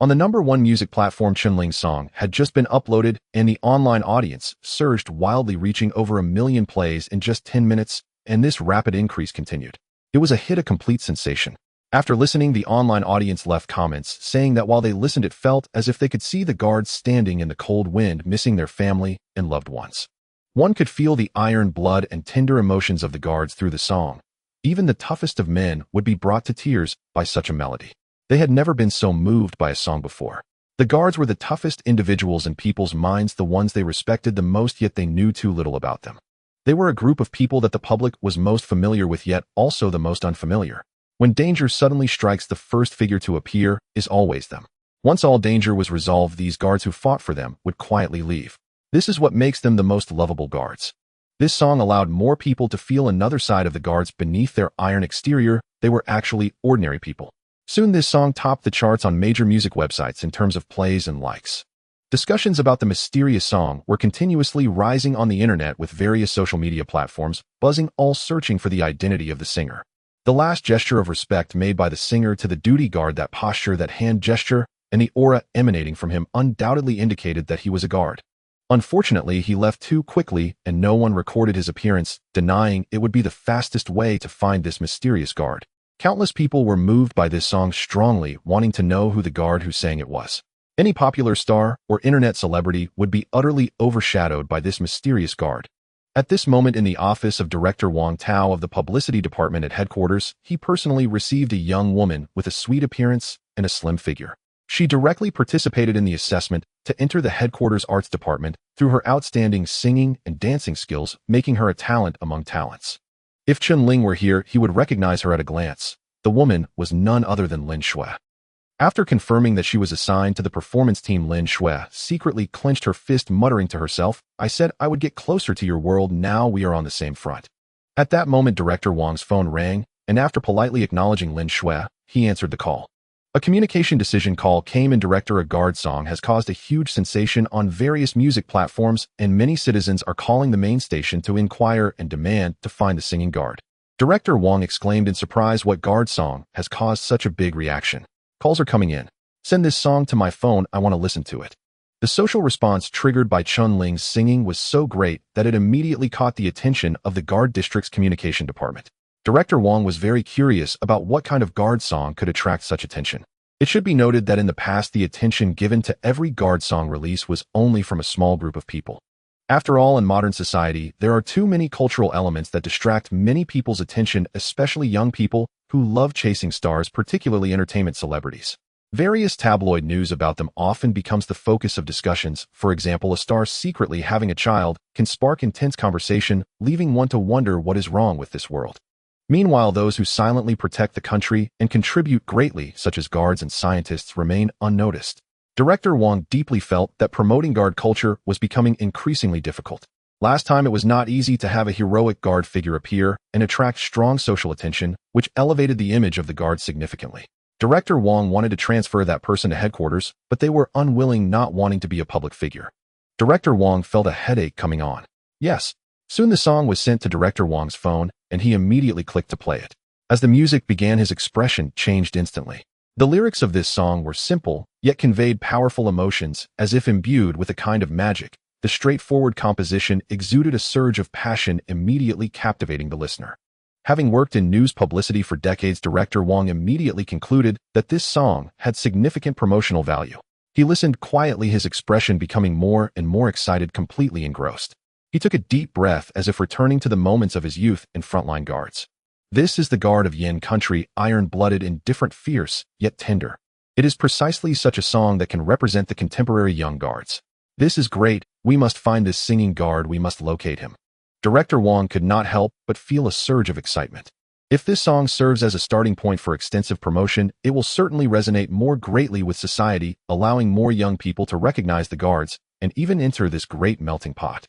On the #1 music platform, Chen Ling's song had just been uploaded, and the online audience surged wildly, reaching over 1 million plays in just 10 minutes, and this rapid increase continued. It was a hit, a complete sensation. After listening, the online audience left comments saying that while they listened, it felt as if they could see the guards standing in the cold wind, missing their family and loved ones. One could feel the iron blood and tender emotions of the guards through the song. Even the toughest of men would be brought to tears by such a melody. They had never been so moved by a song before. The guards were the toughest individuals in people's minds, the ones they respected the most, yet they knew too little about them. They were a group of people that the public was most familiar with, yet also the most unfamiliar. When danger suddenly strikes, the first figure to appear is always them. Once all danger was resolved, these guards who fought for them would quietly leave. This is what makes them the most lovable guards. This song allowed more people to feel another side of the guards. Beneath their iron exterior, they were actually ordinary people. Soon this song topped the charts on major music websites in terms of plays and likes. Discussions about the mysterious song were continuously rising on the internet, with various social media platforms buzzing, all searching for the identity of the singer. The last gesture of respect made by the singer to the duty guard, that posture, that hand gesture, and the aura emanating from him undoubtedly indicated that he was a guard. Unfortunately, he left too quickly and no one recorded his appearance, denying it would be the fastest way to find this mysterious guard. Countless people were moved by this song strongly, wanting to know who the guard who sang it was. Any popular star or internet celebrity would be utterly overshadowed by this mysterious guard. At this moment, in the office of Director Wang Tao of the publicity department at headquarters, he personally received a young woman with a sweet appearance and a slim figure. She directly participated in the assessment to enter the headquarters arts department through her outstanding singing and dancing skills, making her a talent among talents. If Chen Ling were here, he would recognize her at a glance. The woman was none other than Lin Shui. After confirming that she was assigned to the performance team, Lin Shui secretly clenched her fist, muttering to herself, "I said I would get closer to your world, now we are on the same front." At that moment, Director Wang's phone rang, and after politely acknowledging Lin Shui, he answered the call. A communication decision call came in. Director, a guard song has caused a huge sensation on various music platforms, and many citizens are calling the main station to inquire and demand to find the singing guard. Director Wang exclaimed in surprise, "What guard song has caused such a big reaction? Calls are coming in. Send this song to my phone, I want to listen to it." The social response triggered by Chen Ling's singing was so great that it immediately caught the attention of the guard district's communication department. Director Wang was very curious about what kind of guard song could attract such attention. It should be noted that in the past, the attention given to every guard song release was only from a small group of people. After all, in modern society, there are too many cultural elements that distract many people's attention, especially young people who love chasing stars, particularly entertainment celebrities. Various tabloid news about them often becomes the focus of discussions. For example, a star secretly having a child can spark intense conversation, leaving one to wonder what is wrong with this world. Meanwhile, those who silently protect the country and contribute greatly, such as guards and scientists, remain unnoticed. Director Wong deeply felt that promoting guard culture was becoming increasingly difficult. Last time it was not easy to have a heroic guard figure appear and attract strong social attention, which elevated the image of the guard significantly. Director Wong wanted to transfer that person to headquarters, but they were unwilling, not wanting to be a public figure. Director Wong felt a headache coming on. Yes. Soon the song was sent to Director Wong's phone, and he immediately clicked to play it. As the music began, his expression changed instantly. The lyrics of this song were simple, yet conveyed powerful emotions, as if imbued with a kind of magic. The straightforward composition exuded a surge of passion, immediately captivating the listener. Having worked in news publicity for decades, Director Wong immediately concluded that this song had significant promotional value. He listened quietly, his expression becoming more and more excited, completely engrossed. He took a deep breath as if returning to the moments of his youth in frontline guards. This is the guard of Yin country, iron-blooded, indifferent, fierce, yet tender. It is precisely such a song that can represent the contemporary young guards. This is great. We must find this singing guard. We must locate him. Director Wong could not help but feel a surge of excitement. If this song serves as a starting point for extensive promotion, it will certainly resonate more greatly with society, allowing more young people to recognize the guards and even enter this great melting pot.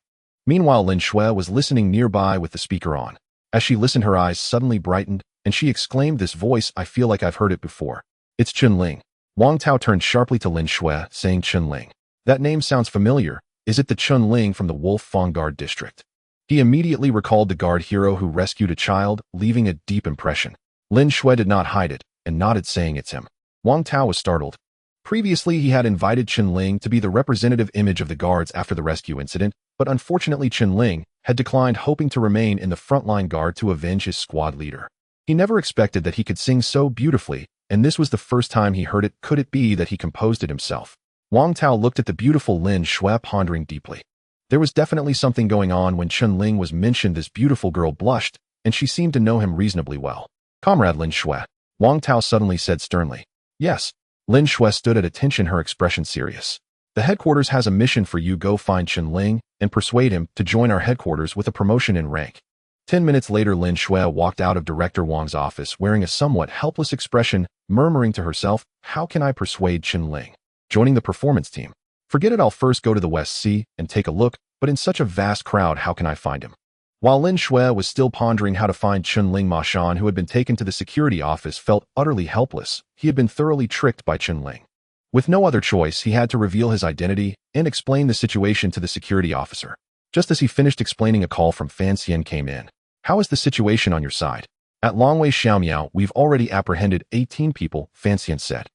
Meanwhile, Lin Shui was listening nearby with the speaker on. As she listened, her eyes suddenly brightened, and she exclaimed, "This voice, I feel like I've heard it before. It's Chen Ling." Wang Tao turned sharply to Lin Shui, saying, "Chen Ling. That name sounds familiar. Is it the Chen Ling from the Wolf Fong Guard district?" He immediately recalled the guard hero who rescued a child, leaving a deep impression. Lin Shui did not hide it, and nodded, saying it's him. Wang Tao was startled. Previously, he had invited Chen Ling to be the representative image of the guards after the rescue incident, but unfortunately Chen Ling had declined, hoping to remain in the frontline guard to avenge his squad leader. He never expected that he could sing so beautifully, and this was the first time he heard it. Could it be that he composed it himself? Wang Tao looked at the beautiful Lin Shui, pondering deeply. There was definitely something going on when Chen Ling was mentioned. This beautiful girl blushed, and she seemed to know him reasonably well. "Comrade Lin Shui," Wang Tao suddenly said sternly. "Yes." Lin Shui stood at attention, her expression serious. "The headquarters has a mission for you. Go find Chen Ling and persuade him to join our headquarters with a promotion in rank." 10 minutes later, Lin Shui walked out of Director Wang's office wearing a somewhat helpless expression, murmuring to herself, "How can I persuade Chen Ling? Joining the performance team? Forget it, I'll first go to the West Sea and take a look, but in such a vast crowd, how can I find him?" While Lin Shui was still pondering how to find Chen Ling, Ma Shan, who had been taken to the security office, felt utterly helpless. He had been thoroughly tricked by Chen Ling. With no other choice, he had to reveal his identity and explain the situation to the security officer. Just as he finished explaining, a call from Fan Xian came in. "How is the situation on your side?" "At Longwei Xiaomiao, we've already apprehended 18 people," Fan Xian said.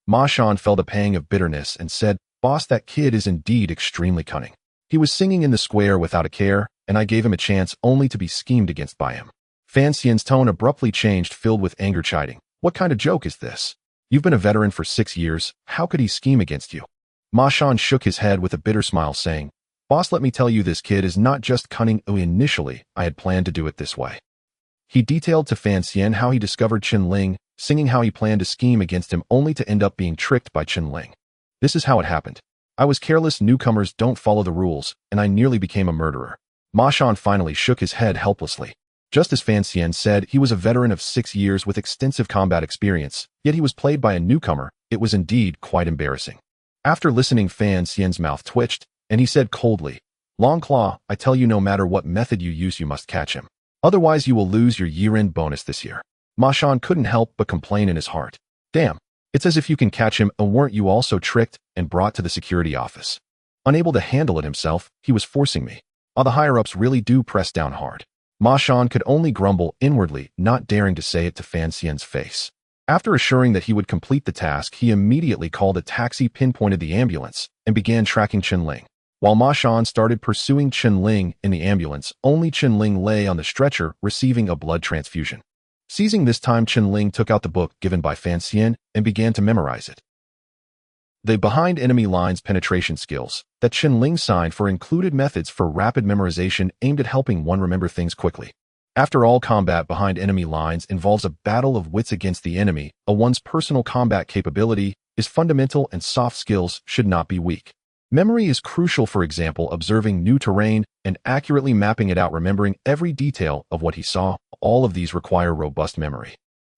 Ma Shan felt a pang of bitterness and said, "Boss, that kid is indeed extremely cunning. He was singing in the square without a care, and I gave him a chance only to be schemed against by him." Fan Xian's tone abruptly changed, filled with anger, chiding. "What kind of joke is this? You've been a veteran for 6 years. How could he scheme against you?" Ma Shan shook his head with a bitter smile, saying, "Boss, let me tell you, this kid is not just cunning. Initially, I had planned to do it this way." He detailed to Fan Xian how he discovered Chen Ling, singing how he planned to scheme against him only to end up being tricked by Chen Ling. "This is how it happened. I was careless. Newcomers don't follow the rules, and I nearly became a murderer." Ma Shan finally shook his head helplessly. Just as Fan Xian said, he was a veteran of 6 years with extensive combat experience, yet he was played by a newcomer. It was indeed quite embarrassing. After listening, Fan Xian's mouth twitched, and he said coldly, "Longclaw, I tell you, no matter what method you use, you must catch him. Otherwise you will lose your year-end bonus this year." Ma Shan couldn't help but complain in his heart. "Damn, it's as if you can catch him, and weren't you also tricked and brought to the security office?" Unable to handle it himself, he was forcing me. The higher-ups really do press down hard. Ma Shan could only grumble inwardly, not daring to say it to Fan Xian's face. After assuring that he would complete the task, he immediately called a taxi, pinpointed the ambulance, and began tracking Chen Ling. While Ma Shan started pursuing Chen Ling in the ambulance, only Chen Ling lay on the stretcher, receiving a blood transfusion. Seizing this time, Chen Ling took out the book given by Fan Xian and began to memorize it. The behind enemy lines penetration skills that Chen Ling signed for included methods for rapid memorization aimed at helping one remember things quickly. After all, combat behind enemy lines involves a battle of wits against the enemy. One's personal combat capability is fundamental, and soft skills should not be weak. Memory is crucial, for example, observing new terrain and accurately mapping it out, remembering every detail of what he saw. All of these require robust memory.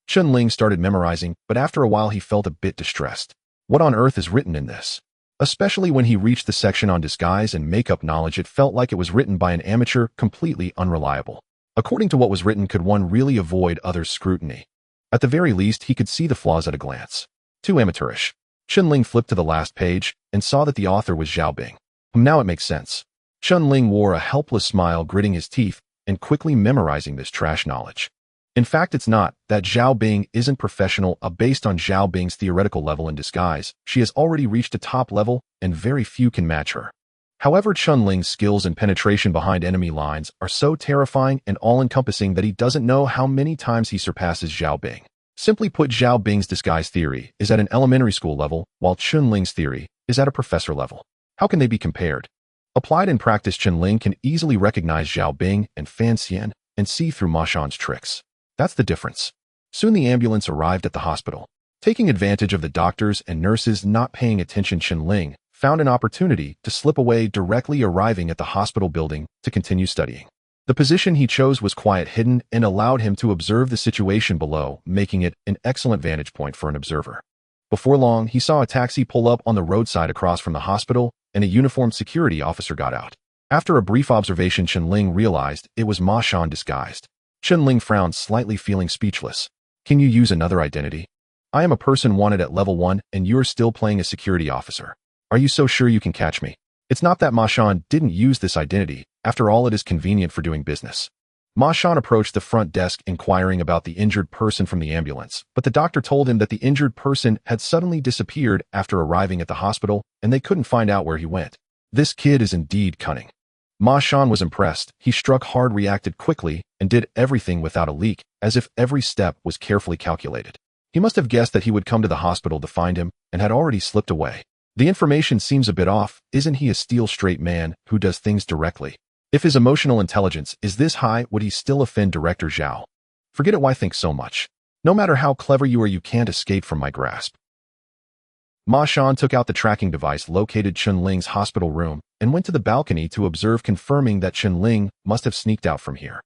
Chen Ling started memorizing, but after a while he felt a bit distressed. What on earth is written in this? Especially when he reached the section on disguise and makeup knowledge, it felt like it was written by an amateur, completely unreliable. According to what was written, could one really avoid others' scrutiny? At the very least, he could see the flaws at a glance. Too amateurish. Chen Ling flipped to the last page and saw that the author was Zhao Bing. Now it makes sense. Chen Ling wore a helpless smile, gritting his teeth and quickly memorizing this trash knowledge. In fact, it's not that Zhao Bing isn't professional. Based on Zhao Bing's theoretical level in disguise, she has already reached a top level and very few can match her. However, Chen Ling's skills in penetration behind enemy lines are so terrifying and all-encompassing that he doesn't know how many times he surpasses Zhao Bing. Simply put, Zhao Bing's disguise theory is at an elementary school level, while Chen Ling's theory is at a professor level. How can they be compared? Applied in practice, Chen Ling can easily recognize Zhao Bing and Fan Xian and see through Ma Shan's tricks. That's the difference. Soon the ambulance arrived at the hospital. Taking advantage of the doctors and nurses not paying attention, Chen Ling found an opportunity to slip away, directly arriving at the hospital building to continue studying. The position he chose was quiet, hidden, and allowed him to observe the situation below, making it an excellent vantage point for an observer. Before long, he saw a taxi pull up on the roadside across from the hospital, and a uniformed security officer got out. After a brief observation, Chen Ling realized it was Ma Shan disguised. Chen Ling frowned slightly, feeling speechless. Can you use another identity? I am a person wanted at level 1, and you're still playing a security officer. Are you so sure you can catch me? It's not that Ma Shan didn't use this identity. After all, it is convenient for doing business. Ma Shan approached the front desk inquiring about the injured person from the ambulance, but the doctor told him that the injured person had suddenly disappeared after arriving at the hospital, and they couldn't find out where he went. This kid is indeed cunning. Ma Shan was impressed. He struck hard, reacted quickly, and did everything without a leak, as if every step was carefully calculated. He must have guessed that he would come to the hospital to find him, and had already slipped away. The information seems a bit off. Isn't he a steel-straight man who does things directly? If his emotional intelligence is this high, would he still offend Director Zhao? Forget it, why think so much? No matter how clever you are, you can't escape from my grasp. Ma Shan took out the tracking device, located Chen Ling's hospital room, and went to the balcony to observe, confirming that Chen Ling must have sneaked out from here.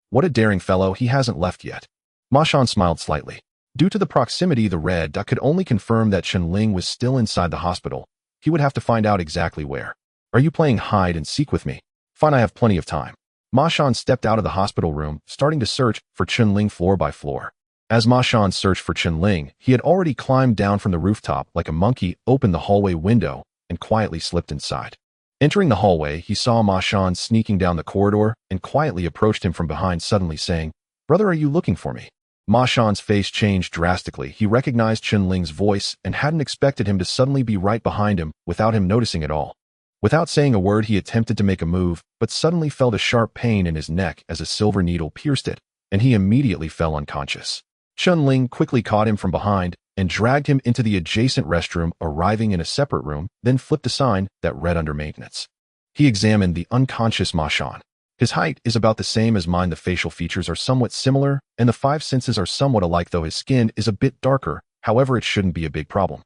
What a daring fellow, he hasn't left yet. Ma Shan smiled slightly. Due to the proximity, the red dot could only confirm that Chen Ling was still inside the hospital. He would have to find out exactly where. Are you playing hide and seek with me? Fine, I have plenty of time. Ma Shan stepped out of the hospital room, starting to search for Chen Ling floor by floor. As Ma Shan searched for Chen Ling, he had already climbed down from the rooftop like a monkey, opened the hallway window, and quietly slipped inside. Entering the hallway, he saw Ma Shan sneaking down the corridor and quietly approached him from behind, suddenly saying, "Brother, are you looking for me?" Ma Shan's face changed drastically. He recognized Chen Ling's voice and hadn't expected him to suddenly be right behind him without him noticing at all. Without saying a word, he attempted to make a move, but suddenly felt a sharp pain in his neck as a silver needle pierced it, and he immediately fell unconscious. Chen Ling quickly caught him from behind and dragged him into the adjacent restroom, arriving in a separate room, then flipped a sign that read under maintenance. He examined the unconscious Ma Shan. His height is about the same as mine, the facial features are somewhat similar, and the 5 senses are somewhat alike, though his skin is a bit darker. However, it shouldn't be a big problem.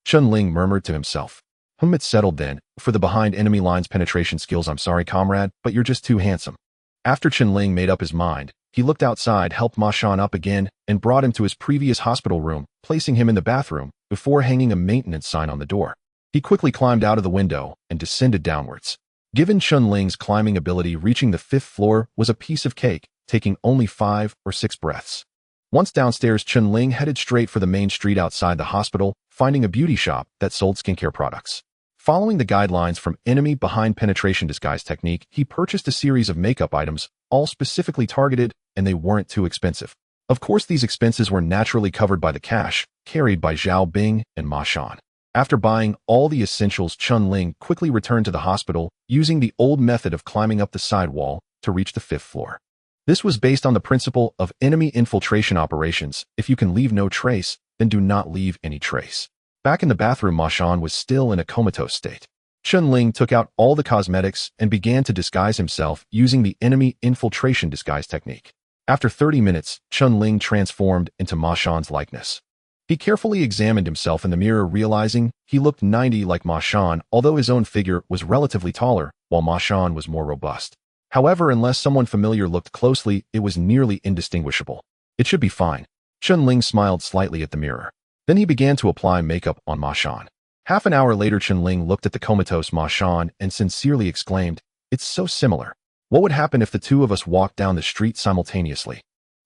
Chen Ling murmured to himself. It's settled then. For the behind enemy lines penetration skills, I'm sorry, comrade, but you're just too handsome. After Chen Ling made up his mind, he looked outside, helped Ma Shan up again, and brought him to his previous hospital room, placing him in the bathroom before hanging a maintenance sign on the door. He quickly climbed out of the window and descended downwards. Given Chen Ling's climbing ability, reaching the 5th floor was a piece of cake, taking only 5 or 6 breaths. Once downstairs, Chen Ling headed straight for the main street outside the hospital, finding a beauty shop that sold skincare products. Following the guidelines from enemy behind penetration disguise technique, he purchased a series of makeup items, all specifically targeted, and they weren't too expensive. Of course, these expenses were naturally covered by the cash carried by Zhao Bing and Ma Shan. After buying all the essentials, Chen Ling quickly returned to the hospital, using the old method of climbing up the side wall to reach the 5th floor. This was based on the principle of enemy infiltration operations. If you can leave no trace, then do not leave any trace. Back in the bathroom, Ma Shan was still in a comatose state. Chen Ling took out all the cosmetics and began to disguise himself using the enemy infiltration disguise technique. After 30 minutes, Chen Ling transformed into Ma Shan's likeness. He carefully examined himself in the mirror, realizing he looked 90 like Ma Shan, although his own figure was relatively taller, while Ma Shan was more robust. However, unless someone familiar looked closely, it was nearly indistinguishable. It should be fine. Chen Ling smiled slightly at the mirror. Then he began to apply makeup on Ma Shan. Half an hour later, Chen Ling looked at the comatose Ma Shan and sincerely exclaimed, "It's so similar. What would happen if the two of us walked down the street simultaneously?"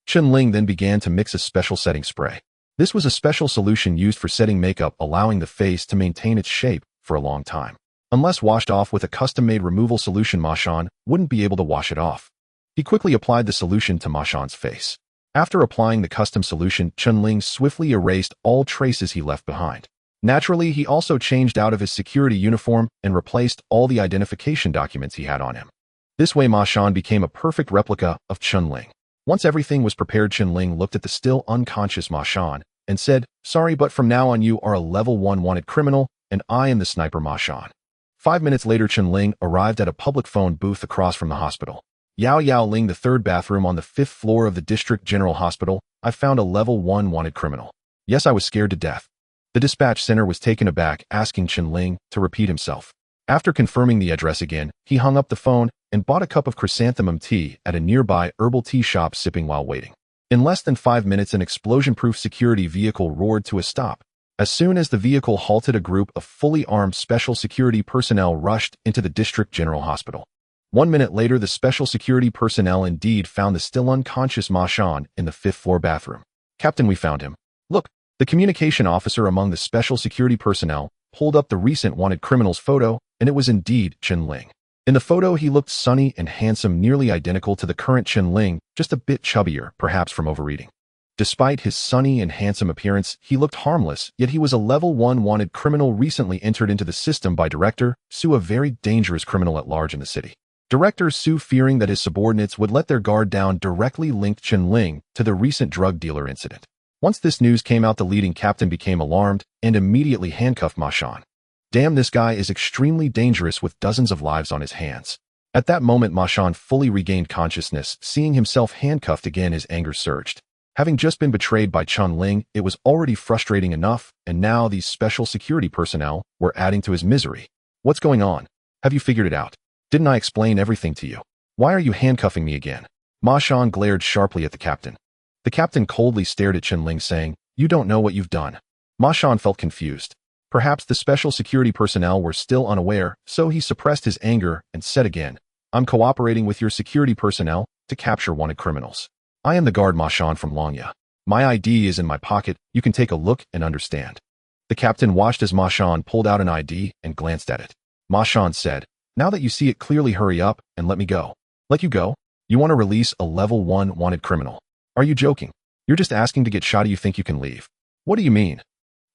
Chen Ling then began to mix a special setting spray. This was a special solution used for setting makeup, allowing the face to maintain its shape for a long time. Unless washed off with a custom-made removal solution, Ma Shan wouldn't be able to wash it off. He quickly applied the solution to Ma Shan's face. After applying the custom solution, Chen Ling swiftly erased all traces he left behind. Naturally, he also changed out of his security uniform and replaced all the identification documents he had on him. This way, Ma Shan became a perfect replica of Chen Ling. Once everything was prepared, Chen Ling looked at the still unconscious Ma Shan and said, "Sorry, but from now on you are a level 1 wanted criminal, and I am the sniper Ma Shan." 5 minutes later, Chen Ling arrived at a public phone booth across from the hospital. "Yao Yao Ling, the third bathroom on the 5th floor of the District General Hospital. I found a level 1 wanted criminal. Yes, I was scared to death." The dispatch center was taken aback, asking Chen Ling to repeat himself. After confirming the address again, he hung up the phone and bought a cup of chrysanthemum tea at a nearby herbal tea shop, sipping while waiting. In less than 5 minutes, an explosion-proof security vehicle roared to a stop. As soon as the vehicle halted, a group of fully armed special security personnel rushed into the District General Hospital. 1 minute later, the special security personnel indeed found the still unconscious Ma Shan in the 5th floor bathroom. "Captain, we found him. Look." The communication officer among the special security personnel pulled up the recent wanted criminal's photo, and it was indeed Chen Ling. In the photo, he looked sunny and handsome, nearly identical to the current Chen Ling, just a bit chubbier, perhaps from overeating. Despite his sunny and handsome appearance, he looked harmless, yet he was a level 1 wanted criminal recently entered into the system by Director Su, a very dangerous criminal at large in the city. Director Su, fearing that his subordinates would let their guard down, directly linked Chen Ling to the recent drug dealer incident. Once this news came out, the leading captain became alarmed and immediately handcuffed Ma Shan. "Damn, this guy is extremely dangerous with dozens of lives on his hands." At that moment, Ma Shan fully regained consciousness. Seeing himself handcuffed again, his anger surged. Having just been betrayed by Chen Ling, it was already frustrating enough, and now these special security personnel were adding to his misery. "What's going on? Have you figured it out? Didn't I explain everything to you? Why are you handcuffing me again?" Ma Shan glared sharply at the captain. The captain coldly stared at Chen Ling, saying, "You don't know what you've done." Ma Shan felt confused. Perhaps the special security personnel were still unaware, so he suppressed his anger and said again, "I'm cooperating with your security personnel to capture wanted criminals. I am the guard Ma Shan from Longya. My ID is in my pocket. You can take a look and understand." The captain watched as Ma Shan pulled out an ID and glanced at it. Ma Shan said, "Now that you see it clearly, hurry up and let me go." "Let you go? You want to release a level 1 wanted criminal? Are you joking? You're just asking to get shot. You think you can leave? What do you mean?"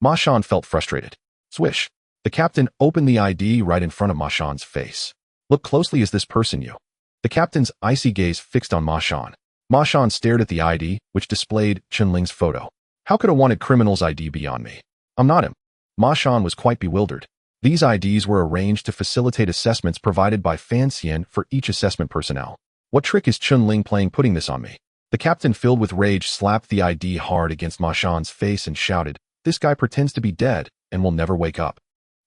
Ma Shan felt frustrated. Swish. The captain opened the ID right in front of Ma Shan's face. "Look closely. Is this person you?" The captain's icy gaze fixed on Ma Shan. Ma Shan stared at the ID, which displayed Chen Ling's photo. "How could a wanted criminal's ID be on me? I'm not him." Ma Shan was quite bewildered. These IDs were arranged to facilitate assessments provided by Fan Xian for each assessment personnel. "What trick is Chen Ling playing putting this on me?" The captain, filled with rage, slapped the ID hard against Ma Shan's face and shouted, "This guy pretends to be dead and will never wake up."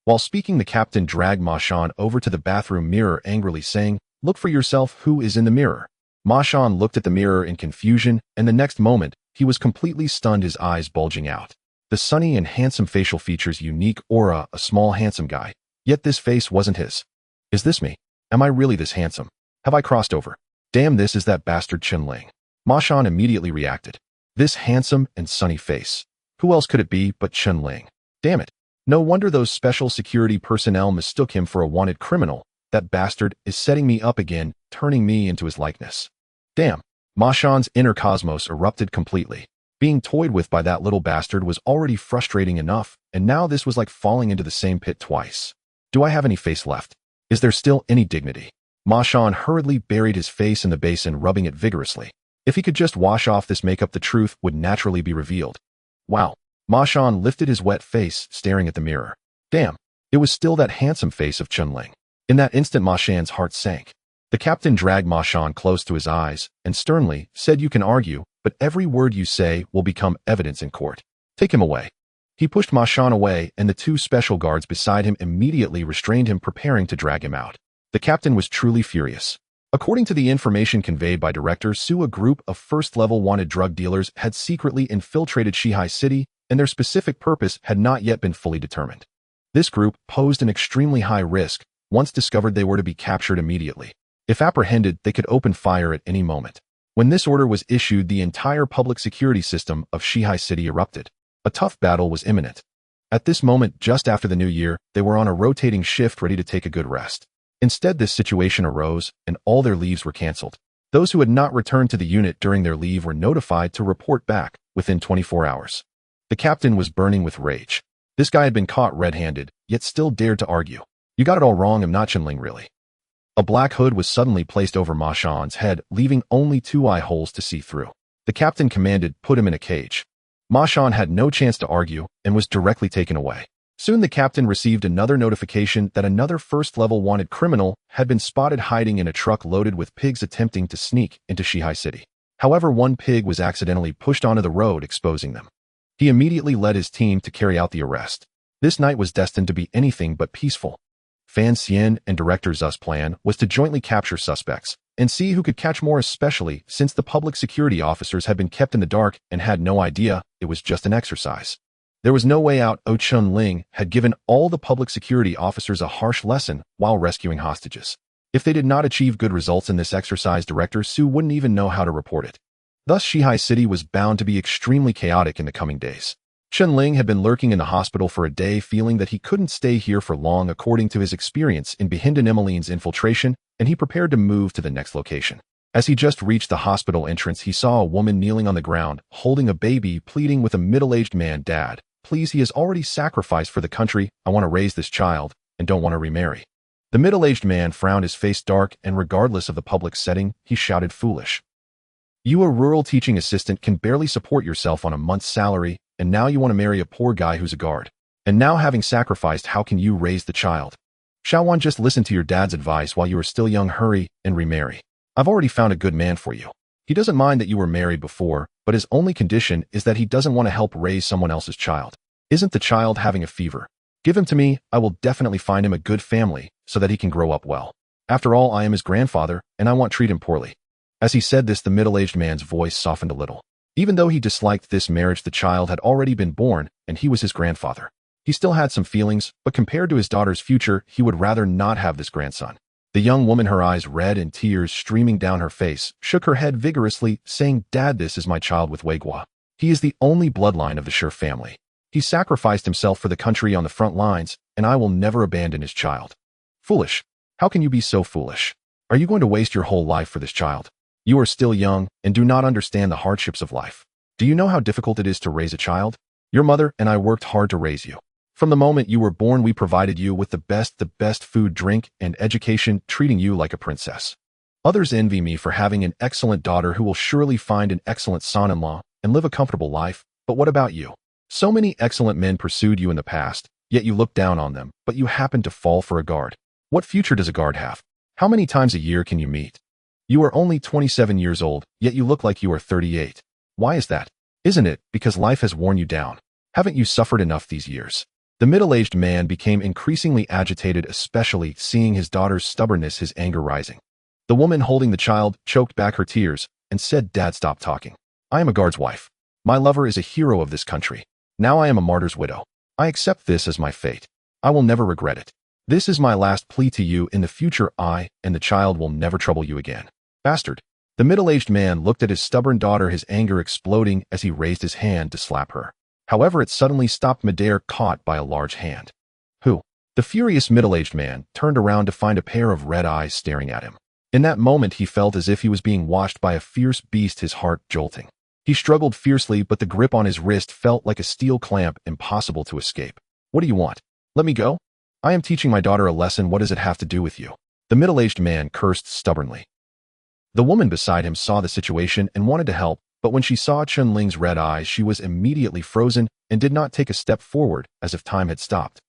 While speaking, the captain dragged Ma Shan over to the bathroom mirror, angrily saying, "Look for yourself. Who is in the mirror?" Ma Shan looked at the mirror in confusion, and the next moment, he was completely stunned, his eyes bulging out. The sunny and handsome facial features, unique aura, a small handsome guy. Yet this face wasn't his. Is this me? Am I really this handsome? Have I crossed over? Damn, this is that bastard Chen Ling. Ma Shan immediately reacted. This handsome and sunny face. Who else could it be but Chen Ling? Damn it. No wonder those special security personnel mistook him for a wanted criminal. That bastard is setting me up again, turning me into his likeness. Damn. Ma Shan's inner cosmos erupted completely. Being toyed with by that little bastard was already frustrating enough, and now this was like falling into the same pit twice. Do I have any face left? Is there still any dignity? Ma Shan hurriedly buried his face in the basin, rubbing it vigorously. If he could just wash off this makeup, the truth would naturally be revealed. Wow. Ma Shan lifted his wet face, staring at the mirror. Damn. It was still that handsome face of Chen Ling. In that instant, Ma Shan's heart sank. The captain dragged Ma Shan close to his eyes and sternly said, "You can argue, but every word you say will become evidence in court. Take him away. He pushed Ma Shan away, and the two special guards beside him immediately restrained him, preparing to drag him out. The captain was truly furious. According to the information conveyed by Director Su, a group of first-level wanted drug dealers had secretly infiltrated Shihai City, and their specific purpose had not yet been fully determined. This group posed an extremely high risk. Once discovered, they were to be captured immediately. If apprehended, they could open fire at any moment. When this order was issued, the entire public security system of Shihai City erupted. A tough battle was imminent. At this moment, just after the new year, they were on a rotating shift ready to take a good rest. Instead, this situation arose, and all their leaves were cancelled. Those who had not returned to the unit during their leave were notified to report back within 24 hours. The captain was burning with rage. This guy had been caught red-handed, yet still dared to argue. You got it all wrong, I'm not Chen Ling really. A black hood was suddenly placed over Ma Shan's head, leaving only two eye holes to see through. The captain commanded, put him in a cage. Ma Shan had no chance to argue and was directly taken away. Soon the captain received another notification that another first-level wanted criminal had been spotted hiding in a truck loaded with pigs attempting to sneak into Shihai City. However, one pig was accidentally pushed onto the road, exposing them. He immediately led his team to carry out the arrest. This night was destined to be anything but peaceful. Fan Xian and Director Zu's plan was to jointly capture suspects and see who could catch more, especially since the public security officers had been kept in the dark and had no idea it was just an exercise. There was no way out. Chen Ling had given all the public security officers a harsh lesson while rescuing hostages. If they did not achieve good results in this exercise, Director Su wouldn't even know how to report it. Thus, Shihai City was bound to be extremely chaotic in the coming days. Chen Ling had been lurking in the hospital for a day, feeling that he couldn't stay here for long according to his experience in Behind Emmeline's infiltration, and he prepared to move to the next location. As he just reached the hospital entrance, he saw a woman kneeling on the ground, holding a baby, pleading with a middle-aged man, "Dad, please, he has already sacrificed for the country. I want to raise this child and don't want to remarry." The middle-aged man frowned, his face dark, and regardless of the public setting, he shouted, "Foolish. You, a rural teaching assistant, can barely support yourself on a month's salary, and now you want to marry a poor guy who's a guard. And now, having sacrificed, how can you raise the child? Shawan, just listen to your dad's advice while you are still young. Hurry and remarry. I've already found a good man for you. He doesn't mind that you were married before, but his only condition is that he doesn't want to help raise someone else's child. Isn't the child having a fever? Give him to me. I will definitely find him a good family so that he can grow up well. After all, I am his grandfather, and I won't treat him poorly." As he said this, the middle-aged man's voice softened a little. Even though he disliked this marriage, the child had already been born, and he was his grandfather. He still had some feelings, but compared to his daughter's future, he would rather not have this grandson. The young woman, her eyes red and tears streaming down her face, shook her head vigorously, saying, "Dad, this is my child with Weigua. He is the only bloodline of the Shi family. He sacrificed himself for the country on the front lines, and I will never abandon his child." "Foolish. How can you be so foolish? Are you going to waste your whole life for this child? You are still young and do not understand the hardships of life. Do you know how difficult it is to raise a child? Your mother and I worked hard to raise you. From the moment you were born, we provided you with the best food, drink, and education, treating you like a princess. Others envy me for having an excellent daughter who will surely find an excellent son-in-law and live a comfortable life. But what about you? So many excellent men pursued you in the past, yet you looked down on them, but you happened to fall for a guard. What future does a guard have? How many times a year can you meet? You are only 27 years old, yet you look like you are 38. Why is that? Isn't it because life has worn you down? Haven't you suffered enough these years?" The middle-aged man became increasingly agitated, especially seeing his daughter's stubbornness, his anger rising. The woman holding the child choked back her tears and said, "Dad, stop talking. I am a guard's wife. My lover is a hero of this country. Now I am a martyr's widow. I accept this as my fate. I will never regret it. This is my last plea to you. In the future, I and the child will never trouble you again." "Bastard." The middle-aged man looked at his stubborn daughter, his anger exploding as he raised his hand to slap her. However, it suddenly stopped midair, caught by a large hand. "Who?" The furious middle-aged man turned around to find a pair of red eyes staring at him. In that moment, he felt as if he was being watched by a fierce beast, his heart jolting. He struggled fiercely, but the grip on his wrist felt like a steel clamp, impossible to escape. "What do you want? Let me go? I am teaching my daughter a lesson. What does it have to do with you?" The middle-aged man cursed stubbornly. The woman beside him saw the situation and wanted to help, but when she saw Chen Ling's red eyes, she was immediately frozen and did not take a step forward, as if time had stopped.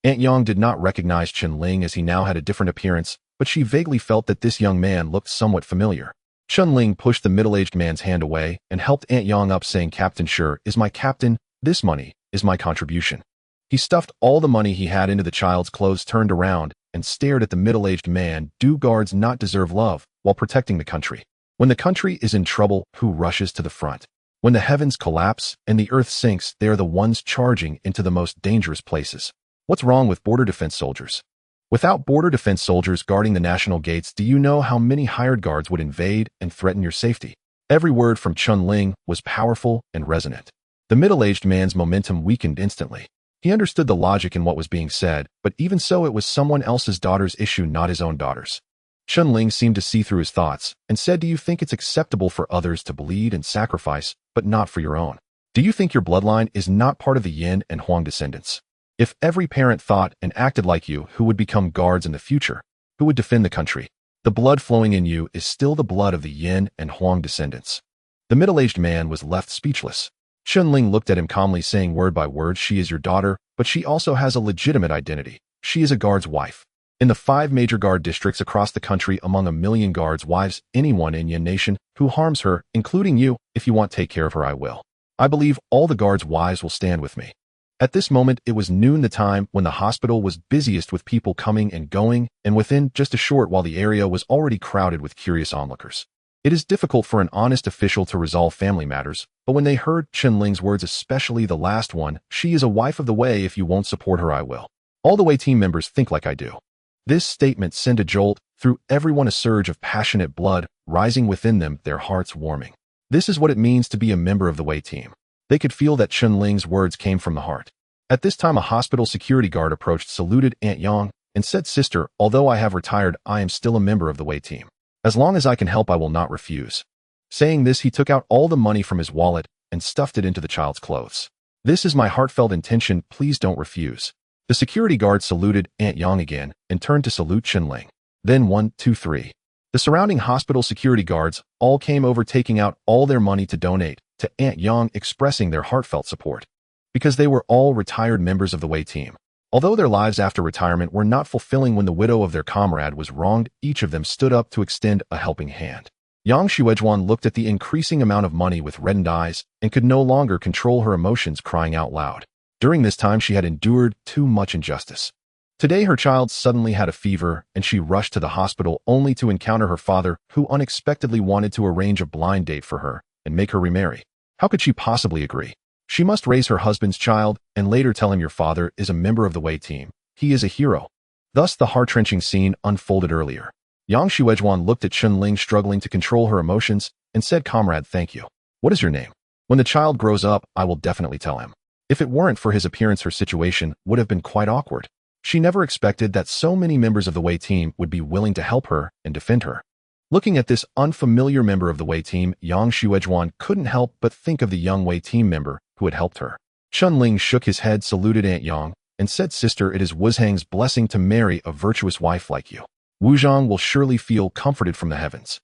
Aunt Yang did not recognize Chen Ling as he now had a different appearance, but she vaguely felt that this young man looked somewhat familiar. Chen Ling pushed the middle-aged man's hand away and helped Aunt Yang up, saying, "Captain Shi is my captain. This money is my contribution. He stuffed all the money he had into the child's clothes, turned around, and stared at the middle-aged man. Do guards not deserve love while protecting the country? When the country is in trouble, who rushes to the front? When the heavens collapse and the earth sinks, they are the ones charging into the most dangerous places. What's wrong with border defense soldiers? Without border defense soldiers guarding the national gates, do you know how many hired guards would invade and threaten your safety? Every word from Chen Ling was powerful and resonant. The middle-aged man's momentum weakened instantly. He understood the logic in what was being said, but even so, it was someone else's daughter's issue, not his own daughter's. Chen Ling seemed to see through his thoughts and said, do you think it's acceptable for others to bleed and sacrifice, but not for your own? Do you think your bloodline is not part of the Yin and Huang descendants? If every parent thought and acted like you, who would become guards in the future? Who would defend the country? The blood flowing in you is still the blood of the Yin and Huang descendants. The middle-aged man was left speechless. Chen Ling looked at him calmly, saying word by word, she is your daughter, but she also has a legitimate identity. She is a guard's wife. In the 5 major guard districts across the country, among 1 million guards' wives, anyone in Yin Nation who harms her, including you, if you want to take care of her, I will. I believe all the guards' wives will stand with me. At this moment, it was noon, the time when the hospital was busiest with people coming and going, and within just a short while the area was already crowded with curious onlookers. It is difficult for an honest official to resolve family matters, but when they heard Chen Ling's words, especially the last one, she is a wife of the Wei, if you won't support her, I will. All the Wei team members think like I do. This statement sent a jolt through everyone, a surge of passionate blood rising within them, their hearts warming. This is what it means to be a member of the Wei team. They could feel that Chen Ling's words came from the heart. At this time, a hospital security guard approached, saluted Aunt Yang, and said, sister, although I have retired, I am still a member of the Wei team. As long as I can help, I will not refuse. Saying this, he took out all the money from his wallet and stuffed it into the child's clothes. This is my heartfelt intention, please don't refuse. The security guard saluted Aunt Yang again and turned to salute Chen Ling. Then 1, 2, 3. The surrounding hospital security guards all came over, taking out all their money to donate to Aunt Yang, expressing their heartfelt support. Because they were all retired members of the Wei team. Although their lives after retirement were not fulfilling, when the widow of their comrade was wronged, each of them stood up to extend a helping hand. Yang Xuejuan looked at the increasing amount of money with reddened eyes and could no longer control her emotions, crying out loud. During this time, she had endured too much injustice. Today, her child suddenly had a fever, and she rushed to the hospital only to encounter her father, who unexpectedly wanted to arrange a blind date for her and make her remarry. How could she possibly agree? She must raise her husband's child and later tell him, your father is a member of the Wei team. He is a hero. Thus, the heart-wrenching scene unfolded earlier. Yang Xuejuan looked at Chen Ling, struggling to control her emotions, and said, comrade, thank you. What is your name? When the child grows up, I will definitely tell him. If it weren't for his appearance, her situation would have been quite awkward. She never expected that so many members of the Wei team would be willing to help her and defend her. Looking at this unfamiliar member of the Wei team, Yang Xuejuan couldn't help but think of the young Wei team member who had helped her. Chen Ling shook his head, saluted Aunt Yang, and said, sister, it is Wuzhang's blessing to marry a virtuous wife like you. Wuzhang will surely feel comforted from the heavens.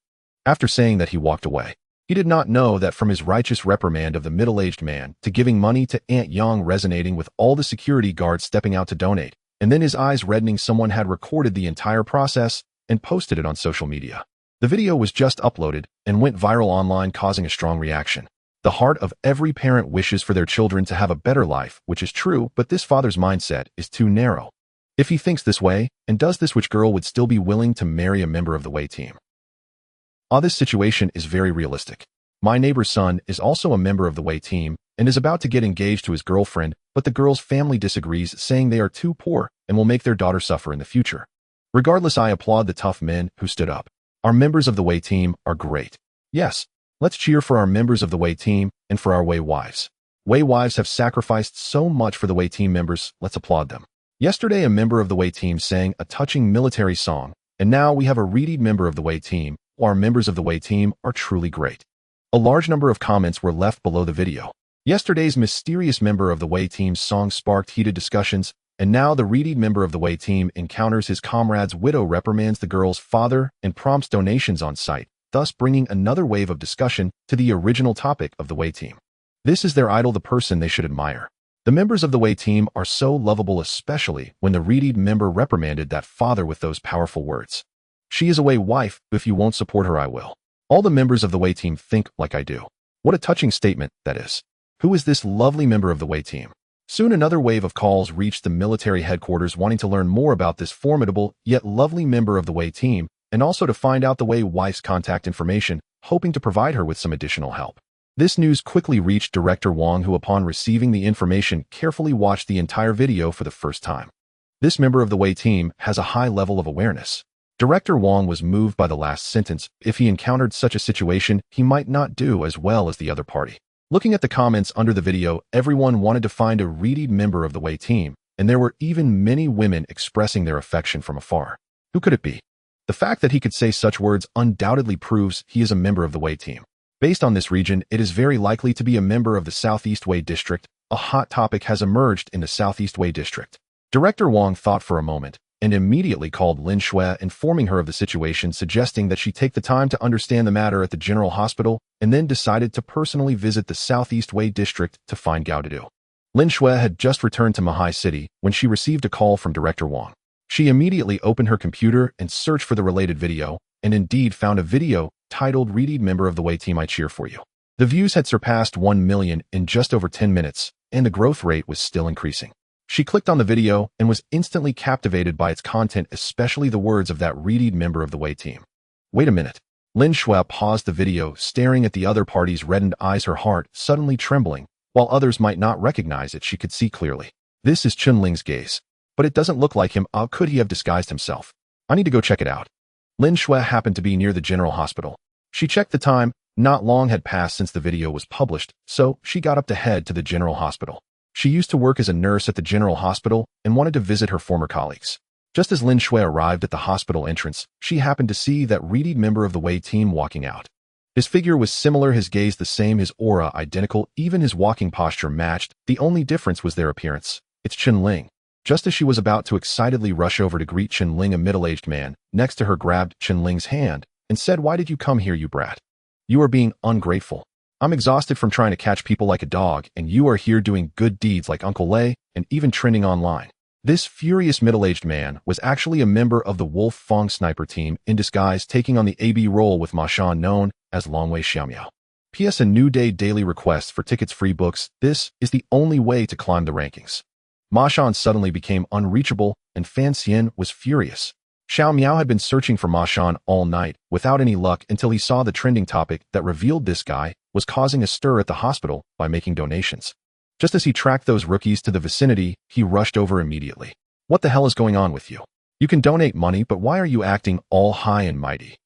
After saying that, he walked away. He did not know that from his righteous reprimand of the middle-aged man to giving money to Aunt Yang, resonating with all the security guards stepping out to donate, and then his eyes reddening, someone had recorded the entire process and posted it on social media. The video was just uploaded and went viral online, causing a strong reaction. The heart of every parent wishes for their children to have a better life, which is true, but this father's mindset is too narrow. If he thinks this way and does this, which girl would still be willing to marry a member of the Wei team? This situation is very realistic. My neighbor's son is also a member of the Wei team and is about to get engaged to his girlfriend, but the girl's family disagrees, saying they are too poor and will make their daughter suffer in the future. Regardless, I applaud the tough men who stood up. Our members of the Wei team are great. Yes, let's cheer for our members of the Wei team and for our Wei wives. Wei wives have sacrificed so much for the Wei team members, let's applaud them. Yesterday, a member of the Wei team sang a touching military song, and now we have a reedy member of the Wei team. Our members of the Wei team are truly great. A large number of comments were left below the video. Yesterday's mysterious member of the Wei team's song sparked heated discussions, and now the reedy member of the Wei team encounters his comrade's widow, reprimands the girl's father, and prompts donations on site, thus bringing another wave of discussion to the original topic of the Wei team. This is their idol, the person they should admire. The members of the Wei team are so lovable, especially when the reedy member reprimanded that father with those powerful words. She is a Wei wife, if you won't support her, I will. All the members of the Wei team think like I do. What a touching statement that is. Who is this lovely member of the Wei team? Soon another wave of calls reached the military headquarters wanting to learn more about this formidable yet lovely member of the Wei team, and also to find out the Wei wife's contact information, hoping to provide her with some additional help. This news quickly reached Director Wang, who upon receiving the information carefully watched the entire video for the first time. This member of the Wei team has a high level of awareness. Director Wang was moved by the last sentence. If he encountered such a situation, he might not do as well as the other party. Looking at the comments under the video, everyone wanted to find a reedy member of the Wei team, and there were even many women expressing their affection from afar. Who could it be? The fact that he could say such words undoubtedly proves he is a member of the Wei team. Based on this region, it is very likely to be a member of the Southeast Wei district. A hot topic has emerged in the Southeast Wei district. Director Wang thought for a moment, and immediately called Lin Shui, informing her of the situation, suggesting that she take the time to understand the matter at the General Hospital, and then decided to personally visit the Southeast Wei district to find Gao Dudu. Lin Shui had just returned to Mahai City when she received a call from Director Wang. She immediately opened her computer and searched for the related video, and indeed found a video titled "Reedy Member of the Wei Team, I Cheer For You." The views had surpassed 1 million in just over 10 minutes, and the growth rate was still increasing. She clicked on the video and was instantly captivated by its content, especially the words of that reedy member of the Wei team. Wait a minute. Lin Shui paused the video, staring at the other party's reddened eyes, her heart suddenly trembling. While others might not recognize it, she could see clearly. This is Chen Ling's gaze. But it doesn't look like him. How could he have disguised himself? I need to go check it out. Lin Shui happened to be near the General Hospital. She checked the time. Not long had passed since the video was published, so she got up to head to the General Hospital. She used to work as a nurse at the General Hospital and wanted to visit her former colleagues. Just as Lin Shui arrived at the hospital entrance, she happened to see that reedy member of the Wei team walking out. His figure was similar, his gaze the same, his aura identical, even his walking posture matched. The only difference was their appearance. It's Chen Ling. Just as she was about to excitedly rush over to greet Chen Ling, a middle-aged man next to her grabbed Chen Ling's hand and said, "Why did you come here, you brat? You are being ungrateful. I'm exhausted from trying to catch people like a dog, and you are here doing good deeds like Uncle Lei and even trending online." This furious middle-aged man was actually a member of the Wolf Fong sniper team in disguise, taking on the AB role with Ma Shan, known as Longwei Xiaomiao. P.S. A new day daily request for tickets, free books. This is the only way to climb the rankings. Ma Shan suddenly became unreachable, and Fan Xian was furious. Xiao Miao had been searching for Ma Shan all night without any luck until he saw the trending topic that revealed this guy was causing a stir at the hospital by making donations. Just as he tracked those rookies to the vicinity, he rushed over immediately. "What the hell is going on with you? You can donate money, but why are you acting all high and mighty?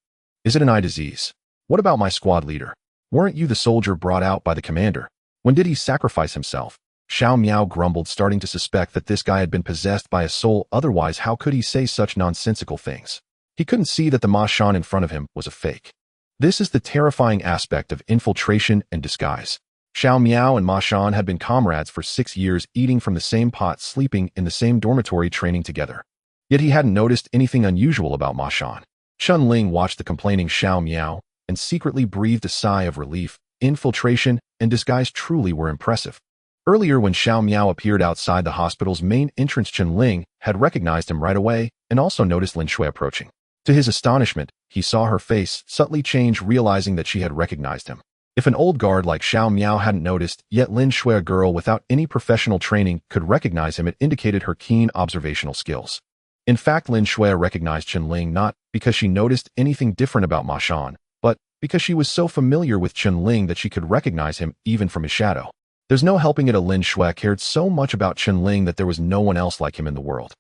Is it an eye disease? What about my squad leader? Weren't you the soldier brought out by the commander? When did he sacrifice himself?" Xiao Miao grumbled, starting to suspect that this guy had been possessed by a soul, otherwise how could he say such nonsensical things? He couldn't see that the Ma Shan in front of him was a fake. This is the terrifying aspect of infiltration and disguise. Xiao Miao and Ma Shan had been comrades for 6 years, eating from the same pot, sleeping in the same dormitory, training together. Yet he hadn't noticed anything unusual about Ma Shan. Chen Ling watched the complaining Xiao Miao and secretly breathed a sigh of relief. Infiltration and disguise truly were impressive. Earlier, when Xiao Miao appeared outside the hospital's main entrance, Chen Ling had recognized him right away and also noticed Lin Shui approaching. To his astonishment, he saw her face subtly change, realizing that she had recognized him. If an old guard like Xiao Miao hadn't noticed, yet Lin Shui, a girl without any professional training, could recognize him, it indicated her keen observational skills. In fact, Lin Shui recognized Chen Ling not because she noticed anything different about Ma Shan, but because she was so familiar with Chen Ling that she could recognize him even from his shadow. There's no helping it, Lin Shui cared so much about Chen Ling that there was no one else like him in the world.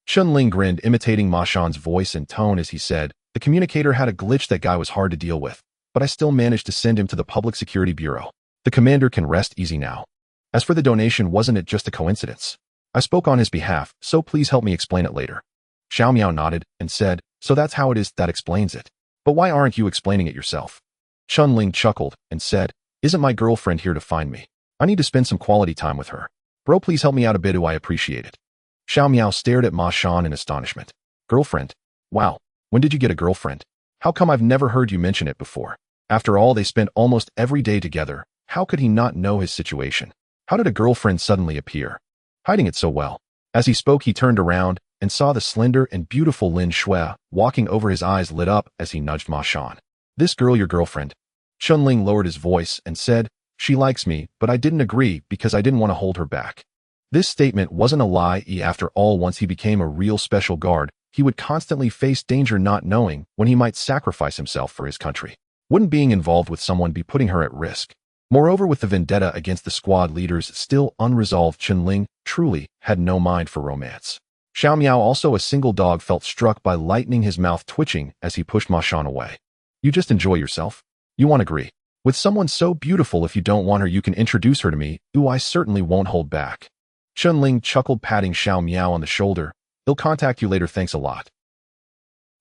Chen Ling grinned, imitating Ma Shan's voice and tone as he said, "The communicator had a glitch. That guy was hard to deal with, but I still managed to send him to the Public Security Bureau. The commander can rest easy now. As for the donation, wasn't it just a coincidence? I spoke on his behalf, so please help me explain it later." Xiao Miao nodded and said, "So that's how it is. That explains it. But why aren't you explaining it yourself?" Chen Ling chuckled and said, "Isn't my girlfriend here to find me? I need to spend some quality time with her. Bro, please help me out a bit. I appreciate it." Xiao Miao stared at Ma Shan in astonishment. "Girlfriend? Wow. When did you get a girlfriend? How come I've never heard you mention it before?" After all, they spent almost every day together. How could he not know his situation? How did a girlfriend suddenly appear? Hiding it so well. As he spoke, he turned around and saw the slender and beautiful Lin Shui walking over. His eyes lit up as he nudged Ma Shan. "This girl your girlfriend?" Chen Ling lowered his voice and said, She likes me, but I didn't agree because I didn't want to hold her back. This statement wasn't a lie. After all, once he became a real special guard, he would constantly face danger not knowing when he might sacrifice himself for his country. Wouldn't being involved with someone be putting her at risk? Moreover, with the vendetta against the squad leaders still unresolved, Chen Ling truly had no mind for romance. Xiao Miao, also a single dog, felt struck by lightning, his mouth twitching as he pushed Ma Shan away. You just enjoy yourself? You won't agree. With someone so beautiful, if you don't want her, you can introduce her to me. Ooh, I certainly won't hold back. Chen Ling chuckled, patting Xiao Miao on the shoulder. He'll contact you later, thanks a lot.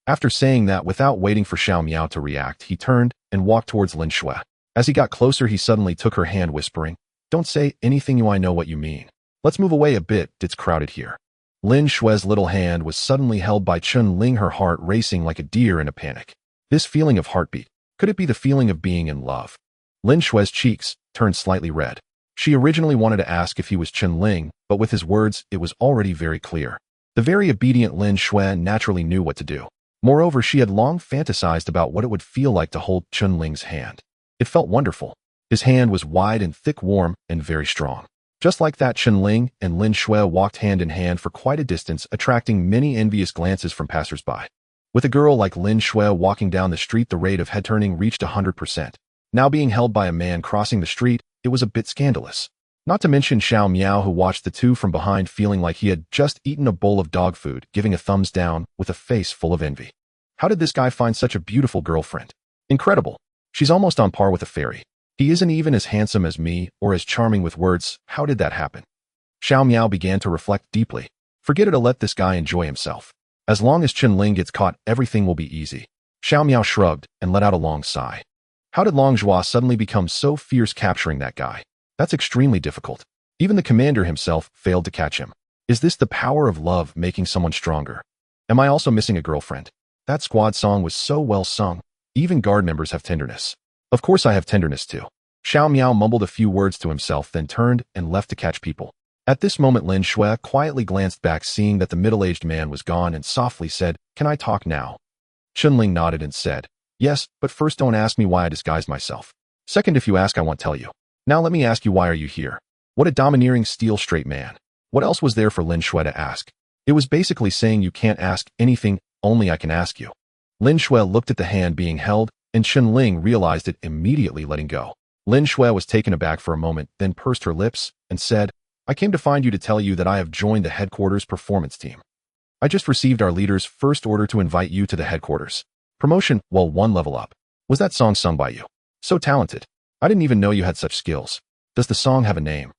After saying that, without waiting for Xiao Miao to react, he turned and walked towards Lin Shui. As he got closer, he suddenly took her hand, whispering, "Don't say anything, I know what you mean. Let's move away a bit, it's crowded here." Lin Shui's little hand was suddenly held by Chen Ling, her heart racing like a deer in a panic. This feeling of heartbeat, could it be the feeling of being in love? Lin Shui's cheeks turned slightly red. She originally wanted to ask if he was Chen Ling, but with his words, it was already very clear. The very obedient Lin Shui naturally knew what to do. Moreover, she had long fantasized about what it would feel like to hold Chen Ling's hand. It felt wonderful. His hand was wide and thick, warm and very strong. Just like that, Chen Ling and Lin Shui walked hand in hand for quite a distance, attracting many envious glances from passers-by. With a girl like Lin Shui walking down the street, the rate of head-turning reached 100%. Now being held by a man crossing the street, it was a bit scandalous. Not to mention Xiao Miao, who watched the two from behind, feeling like he had just eaten a bowl of dog food, giving a thumbs down with a face full of envy. How did this guy find such a beautiful girlfriend? Incredible. She's almost on par with a fairy. He isn't even as handsome as me or as charming with words. How did that happen? Xiao Miao began to reflect deeply. Forget it, to let this guy enjoy himself. As long as Chen Ling gets caught, everything will be easy. Xiao Miao shrugged and let out a long sigh. How did Long Zhua suddenly become so fierce capturing that guy? That's extremely difficult. Even the commander himself failed to catch him. Is this the power of love making someone stronger? Am I also missing a girlfriend? That squad song was so well sung. Even guard members have tenderness. Of course I have tenderness too. Xiao Miao mumbled a few words to himself, then turned and left to catch people. At this moment, Lin Shui quietly glanced back, seeing that the middle-aged man was gone, and softly said, "Can I talk now?" Chen Ling nodded and said, "Yes, but first don't ask me why I disguised myself. Second, if you ask, I won't tell you. Now let me ask you, why are you here?" What a domineering, steel-straight man. What else was there for Lin Shui to ask? It was basically saying, you can't ask anything, only I can ask you. Lin Shui looked at the hand being held, and Chen Ling realized it, immediately letting go. Lin Shui was taken aback for a moment, then pursed her lips and said, "I came to find you to tell you that I have joined the headquarters performance team. I just received our leader's first order to invite you to the headquarters. Promotion, well, 1 level up. Was that song sung by you? So talented. I didn't even know you had such skills. Does the song have a name?"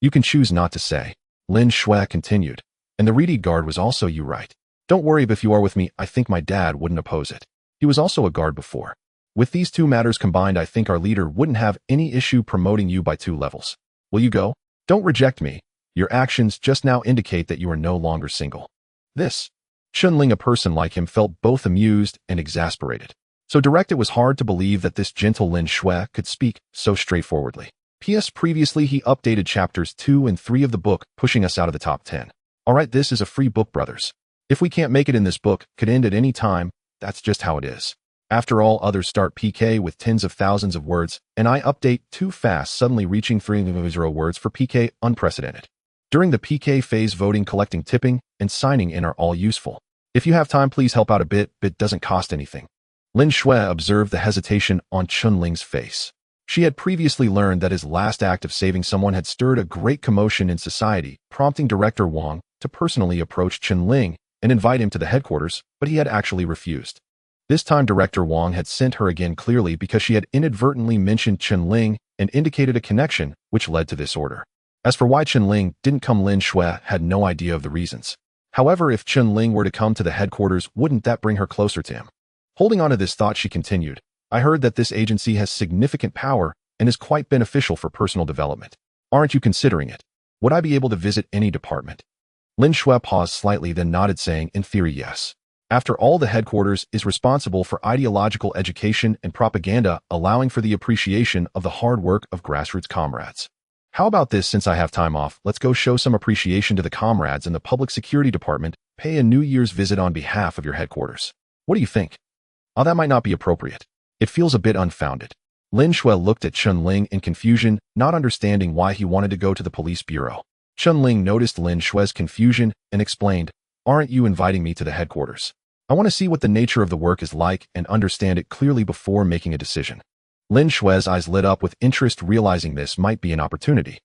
"You can choose not to say," Lin Shui continued. "And the reedy guard was also you, right? Don't worry, if you are with me, I think my dad wouldn't oppose it. He was also a guard before. With these two matters combined, I think our leader wouldn't have any issue promoting you by 2 levels. Will you go? Don't reject me. Your actions just now indicate that you are no longer single." This. Chen Ling, a person like him, felt both amused and exasperated. So direct, it was hard to believe that this gentle Lin Shui could speak so straightforwardly. P.S. Previously, he updated chapters 2 and 3 of the book, pushing us out of the top 10. Alright, this is a free book, brothers. If we can't make it in this book, could end at any time, that's just how it is. After all, others start PK with tens of thousands of words, and I update too fast, suddenly reaching 300 words for PK, unprecedented. During the PK phase, voting, collecting, tipping, and signing in are all useful. If you have time, please help out a bit. Bit doesn't cost anything. Lin Shui observed the hesitation on Chen Ling's face. She had previously learned that his last act of saving someone had stirred a great commotion in society, prompting Director Wang to personally approach Chen Ling and invite him to the headquarters, but he had actually refused. This time, Director Wang had sent her again, clearly because she had inadvertently mentioned Chen Ling and indicated a connection, which led to this order. As for why Chen Ling didn't come, Lin Shui had no idea of the reasons. However, if Chen Ling were to come to the headquarters, wouldn't that bring her closer to him? Holding on to this thought, she continued, "I heard that this agency has significant power and is quite beneficial for personal development. Aren't you considering it? Would I be able to visit any department?" Lin Shui paused slightly, then nodded, saying, "In theory, yes. After all, the headquarters is responsible for ideological education and propaganda, allowing for the appreciation of the hard work of grassroots comrades. How about this? Since I have time off, let's go show some appreciation to the comrades in the public security department, pay a New Year's visit on behalf of your headquarters. What do you think?" "Oh, that might not be appropriate. It feels a bit unfounded. Lin Shui looked at Chen Ling in confusion, not understanding why he wanted to go to the police bureau. Chen Ling noticed Lin Shui's confusion and explained, "Aren't you inviting me to the headquarters? I want to see what the nature of the work is like and understand it clearly before making a decision." Lin Shui's eyes lit up with interest, realizing this might be an opportunity.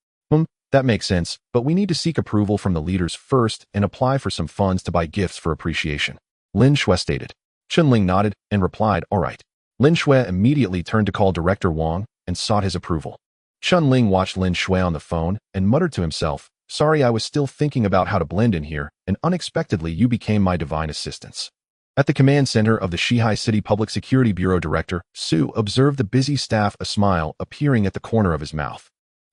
That makes sense, but we need to seek approval from the leaders first and apply for some funds to buy gifts for appreciation, Lin Shui stated. Chen Ling nodded and replied, "All right." Lin Shui immediately turned to call Director Wang and sought his approval. Chen Ling watched Lin Shui on the phone and muttered to himself, "Sorry, I was still thinking about how to blend in here, and unexpectedly you became my divine assistance." At the command center of the Shihai City Public Security Bureau, Director Su observed the busy staff, a smile appearing at the corner of his mouth.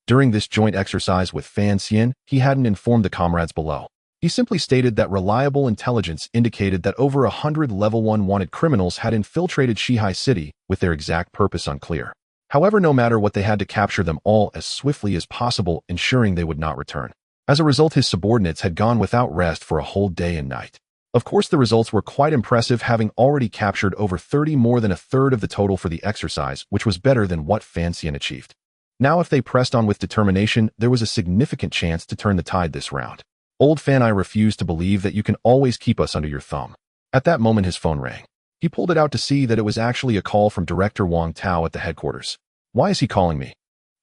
During this joint exercise with Fan Xian, he hadn't informed the comrades below. He simply stated that reliable intelligence indicated that over 100 level 1 wanted criminals had infiltrated Shihai City, with their exact purpose unclear. However, no matter what, they had to capture them all as swiftly as possible, ensuring they would not return. As a result, his subordinates had gone without rest for a whole day and night. Of course, the results were quite impressive, having already captured over 30, more than a third of the total for the exercise, which was better than what Fan Xian achieved. Now, if they pressed on with determination, there was a significant chance to turn the tide this round. Old Fan, I refuse to believe that you can always keep us under your thumb. At that moment, his phone rang. He pulled it out to see that it was actually a call from Director Wang Tao at the headquarters. Why is he calling me?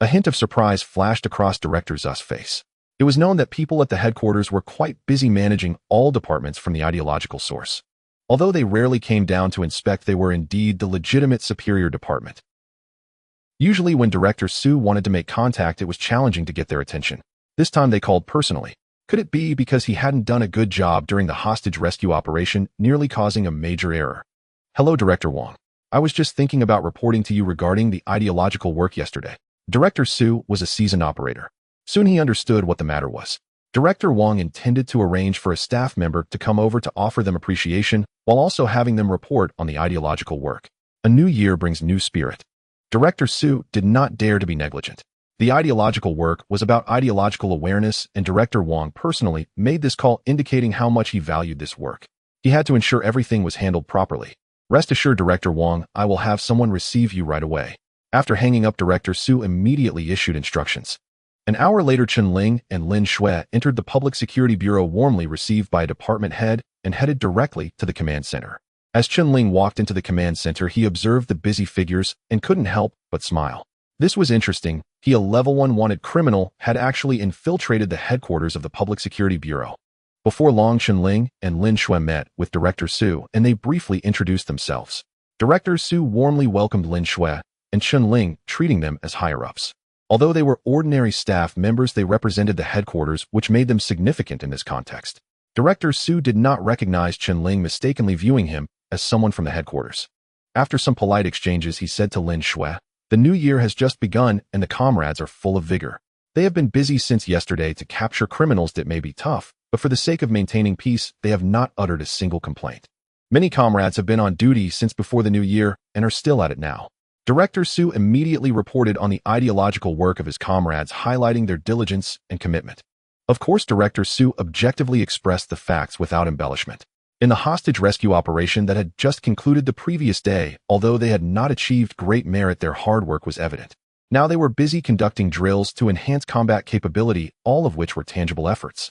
A hint of surprise flashed across Director Zu's face. It was known that people at the headquarters were quite busy managing all departments from the ideological source. Although they rarely came down to inspect, they were indeed the legitimate superior department. Usually when Director Su wanted to make contact, it was challenging to get their attention. This time they called personally. Could it be because he hadn't done a good job during the hostage rescue operation, nearly causing a major error? "Hello, Director Wang. I was just thinking about reporting to you regarding the ideological work yesterday." Director Su was a seasoned operator. Soon he understood what the matter was. Director Wang intended to arrange for a staff member to come over to offer them appreciation, while also having them report on the ideological work. A new year brings new spirit. Director Su did not dare to be negligent. The ideological work was about ideological awareness, and Director Wang personally made this call, indicating how much he valued this work. He had to ensure everything was handled properly. "Rest assured, Director Wang, I will have someone receive you right away." After hanging up, Director Su immediately issued instructions. An hour later, Chen Ling and Lin Shui entered the Public Security Bureau, warmly received by a department head, and headed directly to the command center. As Chen Ling walked into the command center, he observed the busy figures and couldn't help but smile. This was interesting. He, a level 1 wanted criminal, had actually infiltrated the headquarters of the Public Security Bureau. Before long, Chen Ling and Lin Shui met with Director Su, and they briefly introduced themselves. Director Su warmly welcomed Lin Shui and Chen Ling, treating them as higher-ups. Although they were ordinary staff members, they represented the headquarters, which made them significant in this context. Director Su did not recognize Chen Ling, mistakenly viewing him as someone from the headquarters. After some polite exchanges, he said to Lin Shui, "The new year has just begun, and the comrades are full of vigor. They have been busy since yesterday to capture criminals that may be tough, but for the sake of maintaining peace, they have not uttered a single complaint. Many comrades have been on duty since before the new year and are still at it now." Director Su immediately reported on the ideological work of his comrades, highlighting their diligence and commitment. Of course, Director Su objectively expressed the facts without embellishment. In the hostage rescue operation that had just concluded the previous day, although they had not achieved great merit, their hard work was evident. Now they were busy conducting drills to enhance combat capability, all of which were tangible efforts.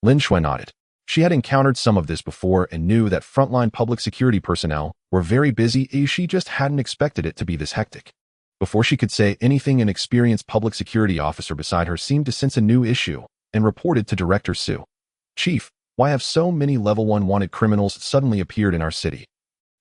Lin Shui nodded. She had encountered some of this before and knew that frontline public security personnel were very busy. She just hadn't expected it to be this hectic. Before she could say anything, an experienced public security officer beside her seemed to sense a new issue and reported to Director Su. "Chief, why have so many level 1 wanted criminals suddenly appeared in our city?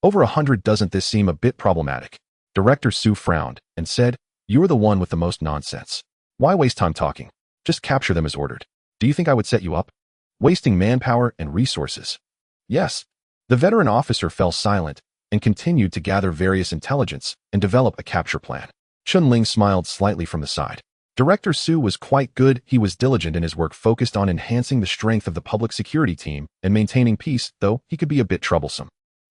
Over 100, doesn't this seem a bit problematic?" Director Su frowned and said, "You're the one with the most nonsense. Why waste time talking? Just capture them as ordered. Do you think I would set you up? Wasting manpower and resources." "Yes." The veteran officer fell silent and continued to gather various intelligence and develop a capture plan. Chen Ling smiled slightly from the side. Director Su was quite good. He was diligent in his work, focused on enhancing the strength of the public security team and maintaining peace, though he could be a bit troublesome.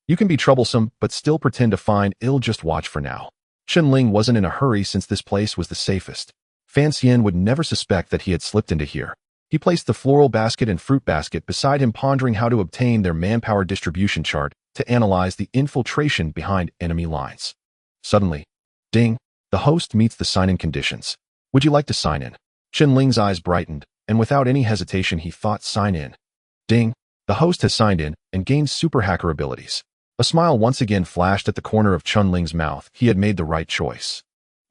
"You can be troublesome, but still pretend to find ill. Just watch for now." Chen Ling wasn't in a hurry since this place was the safest. Fan Xian would never suspect that he had slipped into here. He placed the floral basket and fruit basket beside him, pondering how to obtain their manpower distribution chart to analyze the infiltration behind enemy lines. Suddenly, ding, The host meets the sign-in conditions. Would you like to sign in? Chen Ling's eyes brightened, and without any hesitation he thought sign in. Ding! The host has signed in and gained super hacker abilities. A smile once again flashed at the corner of Chen Ling's mouth. He had made the right choice.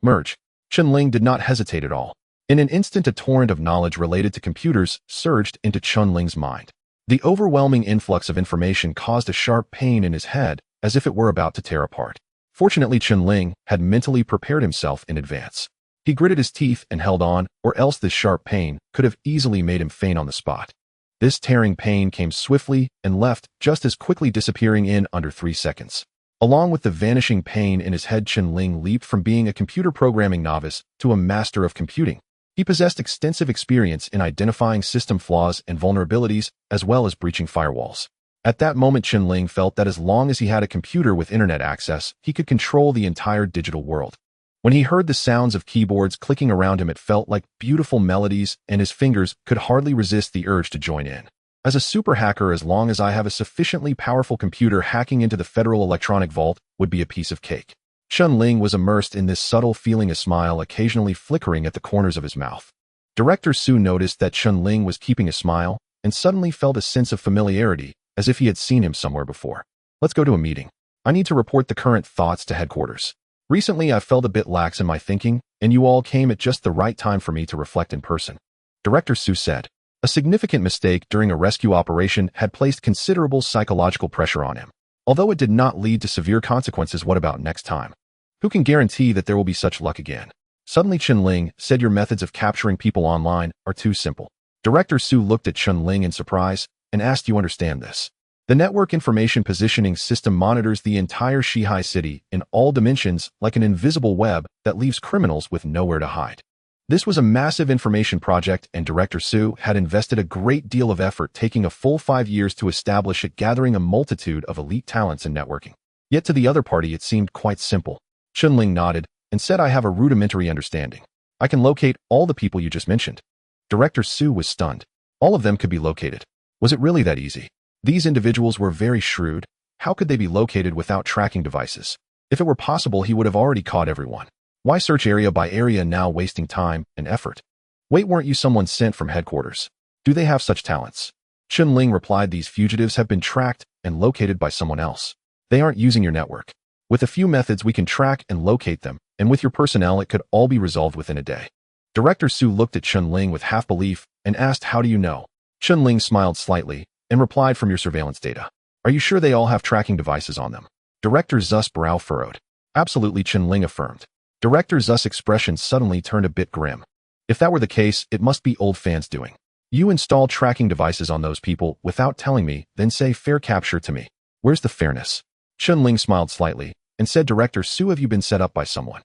Merge. Chen Ling did not hesitate at all. In an instant, a torrent of knowledge related to computers surged into Chen Ling's mind. The overwhelming influx of information caused a sharp pain in his head, as if it were about to tear apart. Fortunately, Chen Ling had mentally prepared himself in advance. He gritted his teeth and held on, or else this sharp pain could have easily made him faint on the spot. This tearing pain came swiftly and left, just as quickly disappearing in under 3 seconds. Along with the vanishing pain in his head, Chen Ling leaped from being a computer programming novice to a master of computing. He possessed extensive experience in identifying system flaws and vulnerabilities, as well as breaching firewalls. At that moment, Chen Ling felt that as long as he had a computer with internet access, he could control the entire digital world. When he heard the sounds of keyboards clicking around him, it felt like beautiful melodies, and his fingers could hardly resist the urge to join in. As a super hacker, as long as I have a sufficiently powerful computer, hacking into the Federal Electronic Vault would be a piece of cake. Chen Ling was immersed in this subtle feeling, a smile occasionally flickering at the corners of his mouth. Director Su noticed that Chen Ling was keeping a smile and suddenly felt a sense of familiarity, as if he had seen him somewhere before. Let's go to a meeting. I need to report the current thoughts to headquarters. Recently, I've felt a bit lax in my thinking, and you all came at just the right time for me to reflect in person. Director Su said. A significant mistake during a rescue operation had placed considerable psychological pressure on him. Although it did not lead to severe consequences, what about next time? Who can guarantee that there will be such luck again? Suddenly, Chen Ling said, your methods of capturing people online are too simple. Director Su looked at Chen Ling in surprise and asked, you understand this? The network information positioning system monitors the entire Shihai city in all dimensions like an invisible web that leaves criminals with nowhere to hide. This was a massive information project, and Director Su had invested a great deal of effort, taking a full 5 years to establish it, gathering a multitude of elite talents in networking. Yet to the other party it seemed quite simple. Chen Ling nodded and said, I have a rudimentary understanding. I can locate all the people you just mentioned. Director Su was stunned. All of them could be located. Was it really that easy? These individuals were very shrewd. How could they be located without tracking devices? If it were possible, he would have already caught everyone. Why search area by area now, wasting time and effort? Wait, weren't you someone sent from headquarters? Do they have such talents? Chen Ling replied, these fugitives have been tracked and located by someone else. They aren't using your network. With a few methods we can track and locate them, and with your personnel it could all be resolved within a day. Director Su looked at Chen Ling with half belief and asked, how do you know? Chen Ling smiled slightly and replied, from your surveillance data. Are you sure they all have tracking devices on them? Director Zu's brow furrowed. Absolutely, Chen Ling affirmed. Director Zu's expression suddenly turned a bit grim. If that were the case, it must be old fans doing. You install tracking devices on those people without telling me, then say fair capture to me. Where's the fairness? Chen Ling smiled slightly and said, Director Su, have you been set up by someone?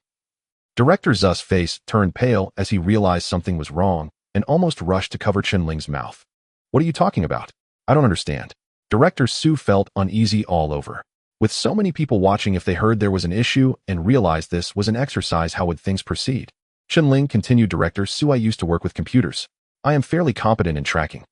Director Zu's face turned pale as he realized something was wrong and almost rushed to cover Chen Ling's mouth. What are you talking about? I don't understand. Director Su felt uneasy all over. With so many people watching, if they heard there was an issue and realized this was an exercise, how would things proceed? Chen Ling continued, Director Su, I used to work with computers. I am fairly competent in tracking.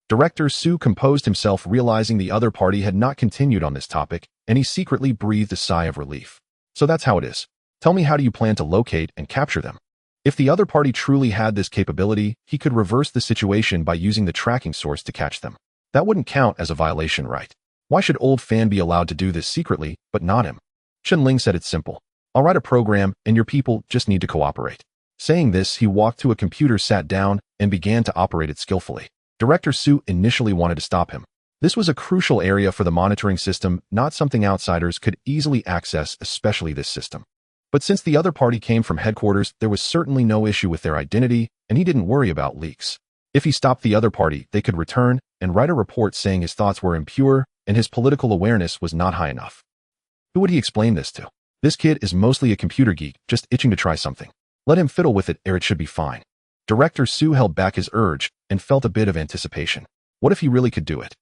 Director Su composed himself, realizing the other party had not continued on this topic, and he secretly breathed a sigh of relief. So that's how it is. Tell me, how do you plan to locate and capture them? If the other party truly had this capability, he could reverse the situation by using the tracking source to catch them. That wouldn't count as a violation, right? Why should old fan be allowed to do this secretly, but not him? Chen Ling said, it's simple. I'll write a program, and your people just need to cooperate. Saying this, he walked to a computer, sat down, and began to operate it skillfully. Director Su initially wanted to stop him. This was a crucial area for the monitoring system, not something outsiders could easily access, especially this system. But since the other party came from headquarters, there was certainly no issue with their identity, and he didn't worry about leaks. If he stopped the other party, they could return and write a report saying his thoughts were impure and his political awareness was not high enough. Who would he explain this to? This kid is mostly a computer geek, just itching to try something. Let him fiddle with it, it should be fine. Director Su held back his urge and felt a bit of anticipation. What if he really could do it?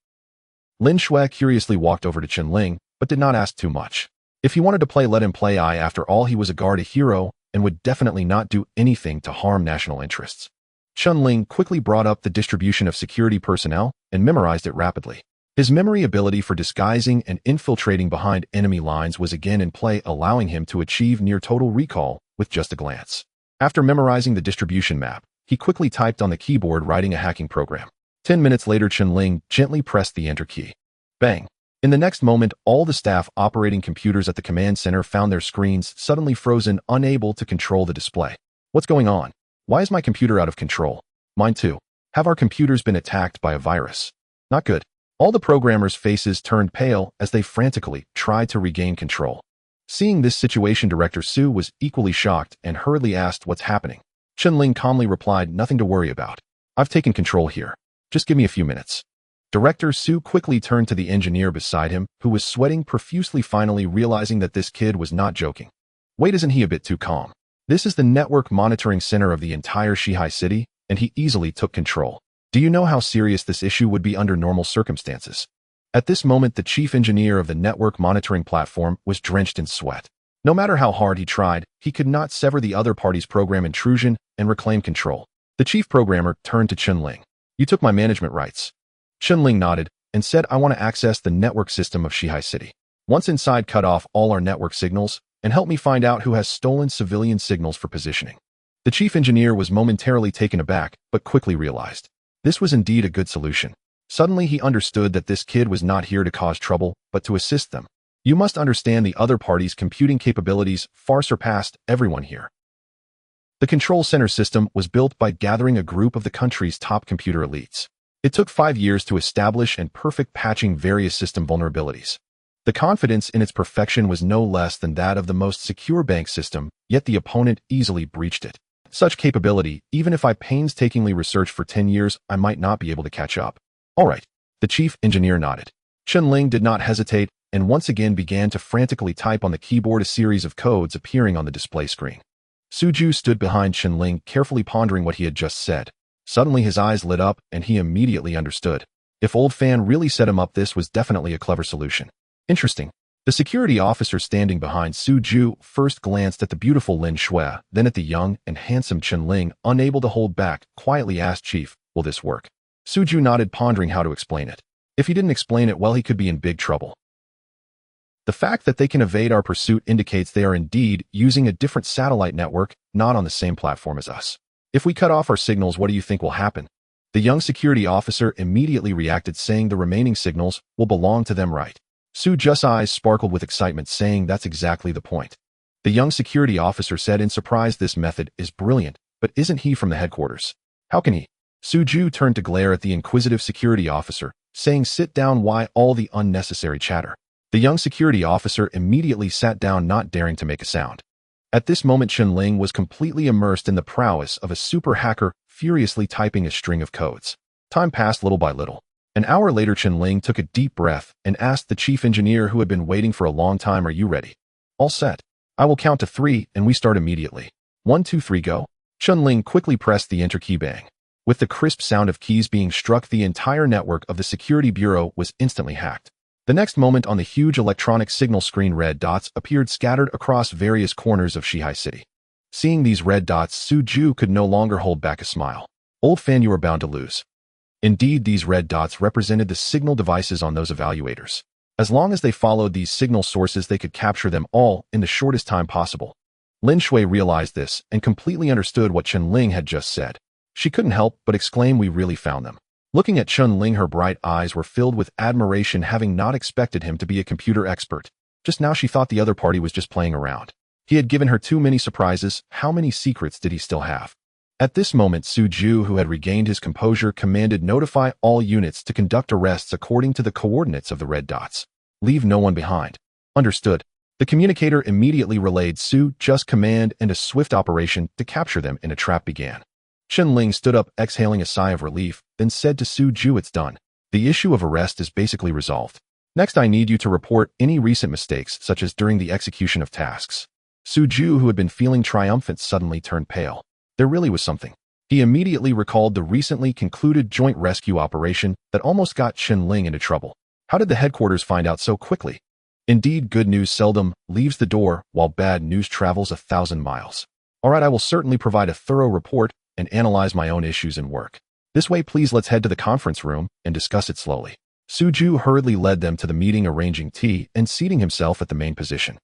Lin Shui curiously walked over to Chen Ling, but did not ask too much. If he wanted to play, let him play. After all, he was a guard, a hero, and would definitely not do anything to harm national interests. Chen Ling quickly brought up the distribution of security personnel and memorized it rapidly. His memory ability for disguising and infiltrating behind enemy lines was again in play, allowing him to achieve near total recall with just a glance. After memorizing the distribution map, he quickly typed on the keyboard writing a hacking program. 10 minutes later, Chen Ling gently pressed the enter key. Bang! In the next moment, all the staff operating computers at the command center found their screens suddenly frozen, unable to control the display. What's going on? Why is my computer out of control? Mine too. Have our computers been attacked by a virus? Not good. All the programmers' faces turned pale as they frantically tried to regain control. Seeing this situation, Director Su was equally shocked and hurriedly asked what's happening. Chen Ling calmly replied, nothing to worry about. I've taken control here. Just give me a few minutes. Director Su quickly turned to the engineer beside him, who was sweating profusely, finally realizing that this kid was not joking. Wait, isn't he a bit too calm? This is the network monitoring center of the entire Shihai city, and he easily took control. Do you know how serious this issue would be under normal circumstances? At this moment, the chief engineer of the network monitoring platform was drenched in sweat. No matter how hard he tried, he could not sever the other party's program intrusion and reclaim control. The chief programmer turned to Chen Ling. You took my management rights. Chen Ling nodded and said, I want to access the network system of Shihai City. Once inside, cut off all our network signals and help me find out who has stolen civilian signals for positioning. The chief engineer was momentarily taken aback, but quickly realized this was indeed a good solution. Suddenly he understood that this kid was not here to cause trouble, but to assist them. You must understand the other party's computing capabilities far surpassed everyone here. The control center system was built by gathering a group of the country's top computer elites. It took 5 years to establish and perfect patching various system vulnerabilities. The confidence in its perfection was no less than that of the most secure bank system, yet the opponent easily breached it. Such capability, even if I painstakingly researched for 10 years, I might not be able to catch up. All right. The chief engineer nodded. Chen Ling did not hesitate and once again began to frantically type on the keyboard, a series of codes appearing on the display screen. Suju stood behind Chen Ling, carefully pondering what he had just said. Suddenly his eyes lit up and he immediately understood. If Old Fan really set him up, this was definitely a clever solution. Interesting. The security officer standing behind Suju first glanced at the beautiful Lin Shui, then at the young and handsome Chen Ling, unable to hold back, quietly asked, Chief, will this work? Suju nodded, pondering how to explain it. If he didn't explain it well, he could be in big trouble. The fact that they can evade our pursuit indicates they are indeed using a different satellite network, not on the same platform as us. If we cut off our signals, what do you think will happen? The young security officer immediately reacted, saying the remaining signals will belong to them, right? Suju's eyes sparkled with excitement, saying that's exactly the point. The young security officer said in surprise, this method is brilliant, but isn't he from the headquarters? How can he? Suju turned to glare at the inquisitive security officer, saying, sit down, why all the unnecessary chatter? The young security officer immediately sat down, not daring to make a sound. At this moment, Chen Ling was completely immersed in the prowess of a super hacker, furiously typing a string of codes. Time passed little by little. An hour later, Chen Ling took a deep breath and asked the chief engineer, who had been waiting for a long time, are you ready? All set. I will count to 3 and we start immediately. 1, 2, 3, go. Chen Ling quickly pressed the enter key. Bang. With the crisp sound of keys being struck, the entire network of the security bureau was instantly hacked. The next moment, on the huge electronic signal screen, red dots appeared scattered across various corners of Shihai City. Seeing these red dots, Suju could no longer hold back a smile. Old Fan, you are bound to lose. Indeed, these red dots represented the signal devices on those evaluators. As long as they followed these signal sources, they could capture them all in the shortest time possible. Lin Shui realized this and completely understood what Chen Ling had just said. She couldn't help but exclaim, we really found them. Looking at Chen Ling, her bright eyes were filled with admiration, having not expected him to be a computer expert. Just now she thought the other party was just playing around. He had given her too many surprises. How many secrets did he still have? At this moment, Suju, who had regained his composure, commanded, notify all units to conduct arrests according to the coordinates of the red dots. Leave no one behind. Understood. The communicator immediately relayed Suju's command, and a swift operation to capture them in a trap began. Chen Ling stood up, exhaling a sigh of relief, then said to Suju, it's done. The issue of arrest is basically resolved. Next, I need you to report any recent mistakes, such as during the execution of tasks. Suju, who had been feeling triumphant, suddenly turned pale. There really was something. He immediately recalled the recently concluded joint rescue operation that almost got Chen Ling into trouble. How did the headquarters find out so quickly? Indeed, good news seldom leaves the door, while bad news travels 1,000 miles. All right, I will certainly provide a thorough report and analyze my own issues and work. This way, please, let's head to the conference room and discuss it slowly. Suju hurriedly led them to the meeting, arranging tea and seating himself at the main position.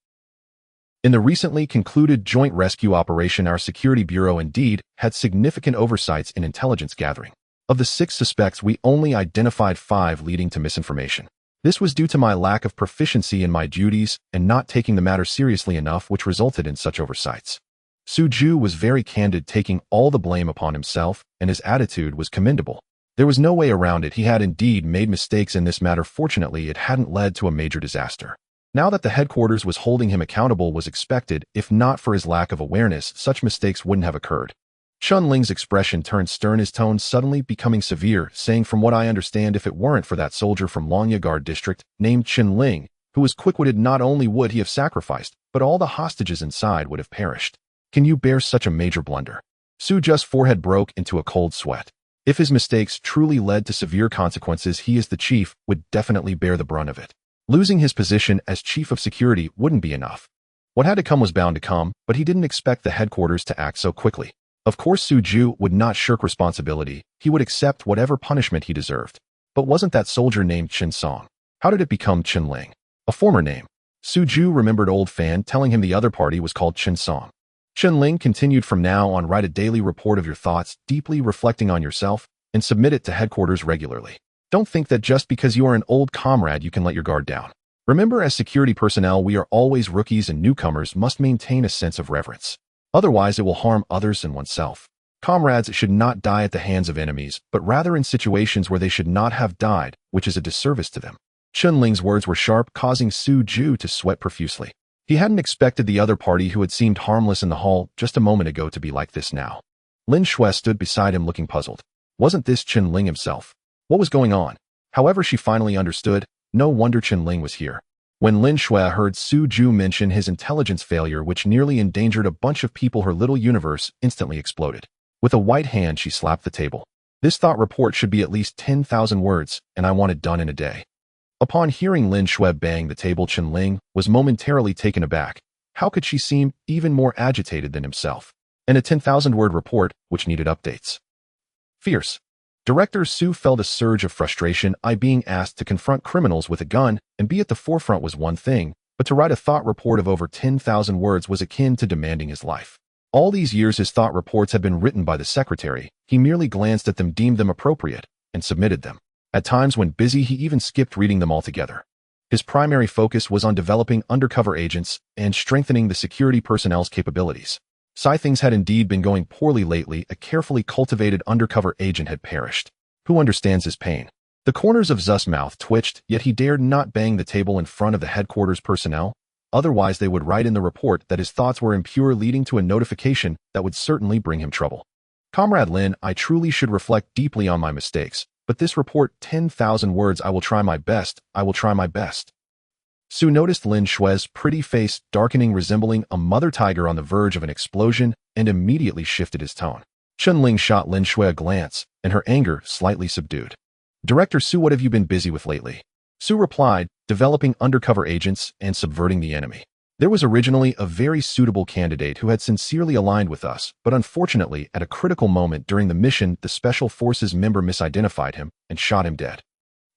In the recently concluded joint rescue operation, our security bureau indeed had significant oversights in intelligence gathering. Of the 6 suspects, we only identified 5, leading to misinformation. This was due to my lack of proficiency in my duties and not taking the matter seriously enough, which resulted in such oversights. Suju was very candid, taking all the blame upon himself, and his attitude was commendable. There was no way around it. He had indeed made mistakes in this matter. Fortunately, it hadn't led to a major disaster. Now that the headquarters was holding him accountable was expected. If not for his lack of awareness, such mistakes wouldn't have occurred. Chen Ling's expression turned stern, his tone suddenly becoming severe, saying, "From what I understand, if it weren't for that soldier from Longyagard district named Chen Ling, who was quick-witted, not only would he have sacrificed, but all the hostages inside would have perished. Can you bear such a major blunder?" Suju's forehead broke into a cold sweat. If his mistakes truly led to severe consequences, he as the chief would definitely bear the brunt of it. Losing his position as chief of security wouldn't be enough. What had to come was bound to come, but he didn't expect the headquarters to act so quickly. Of course, Suju would not shirk responsibility. He would accept whatever punishment he deserved. But wasn't that soldier named Chen Song? How did it become Chen Ling? A former name. Suju remembered old Fan telling him the other party was called Chen Song. Chen Ling continued, "From now on, write a daily report of your thoughts, deeply reflecting on yourself, and submit it to headquarters regularly. Don't think that just because you are an old comrade you can let your guard down. Remember, as security personnel, we are always rookies, and newcomers must maintain a sense of reverence. Otherwise, it will harm others and oneself. Comrades should not die at the hands of enemies, but rather in situations where they should not have died, which is a disservice to them." Chen Ling's words were sharp, causing Suju to sweat profusely. He hadn't expected the other party, who had seemed harmless in the hall just a moment ago, to be like this now. Lin Shui stood beside him looking puzzled. Wasn't this Chen Ling himself? What was going on? However, she finally understood. No wonder Chen Ling was here. When Lin Shui heard Suju mention his intelligence failure, which nearly endangered a bunch of people, her little universe instantly exploded. With a white hand, she slapped the table. "This thought report should be at least 10,000 words, and I want it done in a day." Upon hearing Lin Shui bang the table, Chen Ling was momentarily taken aback. How could she seem even more agitated than himself? And a 10,000-word report, which needed updates. Fierce. Director Su felt a surge of frustration. Being asked to confront criminals with a gun and be at the forefront was one thing, but to write a thought report of over 10,000 words was akin to demanding his life. All these years his thought reports had been written by the secretary. He merely glanced at them, deemed them appropriate, and submitted them. At times when busy, he even skipped reading them altogether. His primary focus was on developing undercover agents and strengthening the security personnel's capabilities. Things had indeed been going poorly lately. A carefully cultivated undercover agent had perished. Who understands his pain? The corners of Zu's mouth twitched, yet he dared not bang the table in front of the headquarters personnel. Otherwise, they would write in the report that his thoughts were impure, leading to a notification that would certainly bring him trouble. "Comrade Lin, I truly should reflect deeply on my mistakes, but this report, 10,000 words, I will try my best. I will try my best." Su noticed Lin Shui's pretty face darkening, resembling a mother tiger on the verge of an explosion, and immediately shifted his tone. Chen Ling shot Lin Shui a glance, and her anger slightly subdued. "Director Su, what have you been busy with lately?" Su replied, "Developing undercover agents and subverting the enemy. There was originally a very suitable candidate who had sincerely aligned with us, but unfortunately, at a critical moment during the mission, the Special Forces member misidentified him and shot him dead."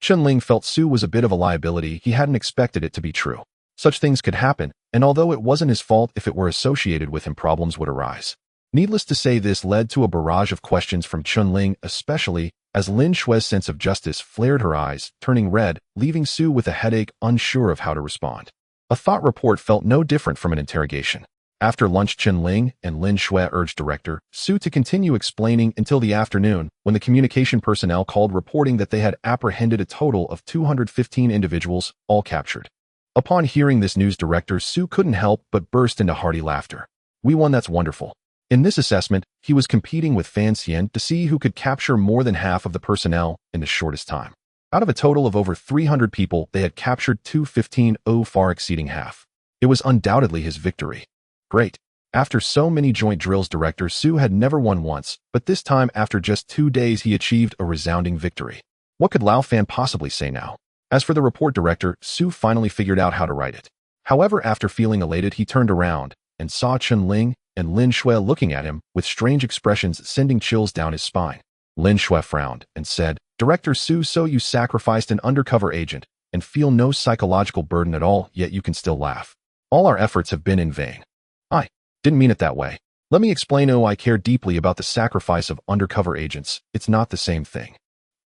Chen Ling felt Su was a bit of a liability. He hadn't expected it to be true. Such things could happen, and although it wasn't his fault, if it were associated with him, problems would arise. Needless to say, this led to a barrage of questions from Chen Ling, especially as Lin Shui's sense of justice flared, her eyes turning red, leaving Su with a headache, unsure of how to respond. A thought report felt no different from an interrogation. After lunch, Chen Ling and Lin Shui urged Director Su to continue explaining until the afternoon, when the communication personnel called, reporting that they had apprehended a total of 215 individuals, all captured. Upon hearing this news, Director Su couldn't help but burst into hearty laughter. "We won, that's wonderful." In this assessment, he was competing with Fan Xian to see who could capture more than half of the personnel in the shortest time. Out of a total of over 300 people, they had captured 215, far exceeding half. It was undoubtedly his victory. Great. After so many joint drills, Director Su had never won once, but this time, after just 2 days, he achieved a resounding victory. What could Lao Fan possibly say now? As for the report, Director Su finally figured out how to write it. However, after feeling elated, he turned around and saw Chen Ling and Lin Shui looking at him with strange expressions, sending chills down his spine. Lin Shui frowned and said, "Director Su, so you sacrificed an undercover agent and feel no psychological burden at all, yet you can still laugh. All our efforts have been in vain. I didn't mean it that way. Let me explain. Oh, I care deeply about the sacrifice of undercover agents. It's not the same thing.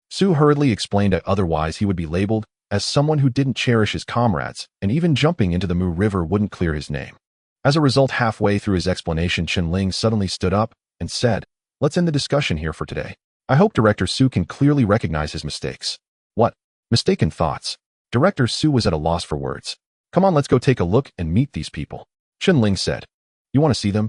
Su hurriedly explained that otherwise he would be labeled as someone who didn't cherish his comrades, and even jumping into the Mu River wouldn't clear his name. As a result, halfway through his explanation, Chen Ling suddenly stood up and said, "Let's end the discussion here for today. I hope Director Su can clearly recognize his mistakes." What? Mistaken thoughts? Director Su was at a loss for words. "Come on, let's go take a look and meet these people," Chen Ling said. "You want to see them?"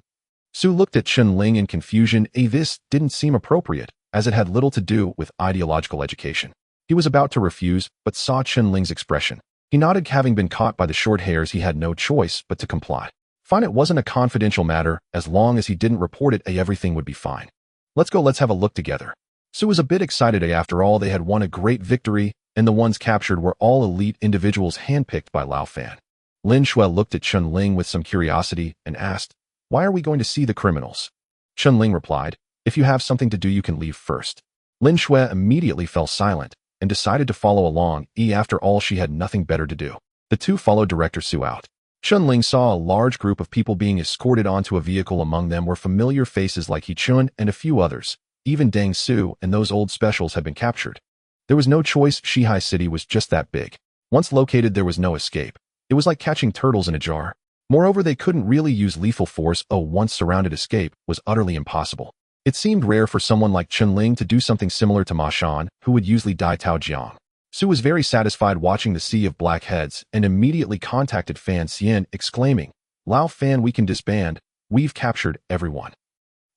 Su looked at Chen Ling in confusion. This didn't seem appropriate, as it had little to do with ideological education. He was about to refuse, but saw Chen Ling's expression. He nodded. Having been caught by the short hairs, he had no choice but to comply. Fine, it wasn't a confidential matter. As long as he didn't report it, everything would be fine. "Let's go, let's have a look together." Su was a bit excited. After all, they had won a great victory, and the ones captured were all elite individuals handpicked by Lao Fan. Lin Shui looked at Chen Ling with some curiosity and asked, "Why are we going to see the criminals?" Chen Ling replied, "If you have something to do, you can leave first." Lin Shui immediately fell silent and decided to follow along. After all, she had nothing better to do. The two followed Director Su out. Chen Ling saw a large group of people being escorted onto a vehicle. Among them were familiar faces like He Chun and a few others. Even Deng Su and those old specials had been captured. There was no choice. Shihai City was just that big. Once located, there was no escape. It was like catching turtles in a jar. Moreover, they couldn't really use lethal force. Once surrounded, escape was utterly impossible. It seemed rare for someone like Chen Ling to do something similar to Ma Shan, who would usually die Tao Jiang. Su was very satisfied watching the sea of black heads and immediately contacted Fan Xian, exclaiming, "Lao Fan, we can disband. We've captured everyone."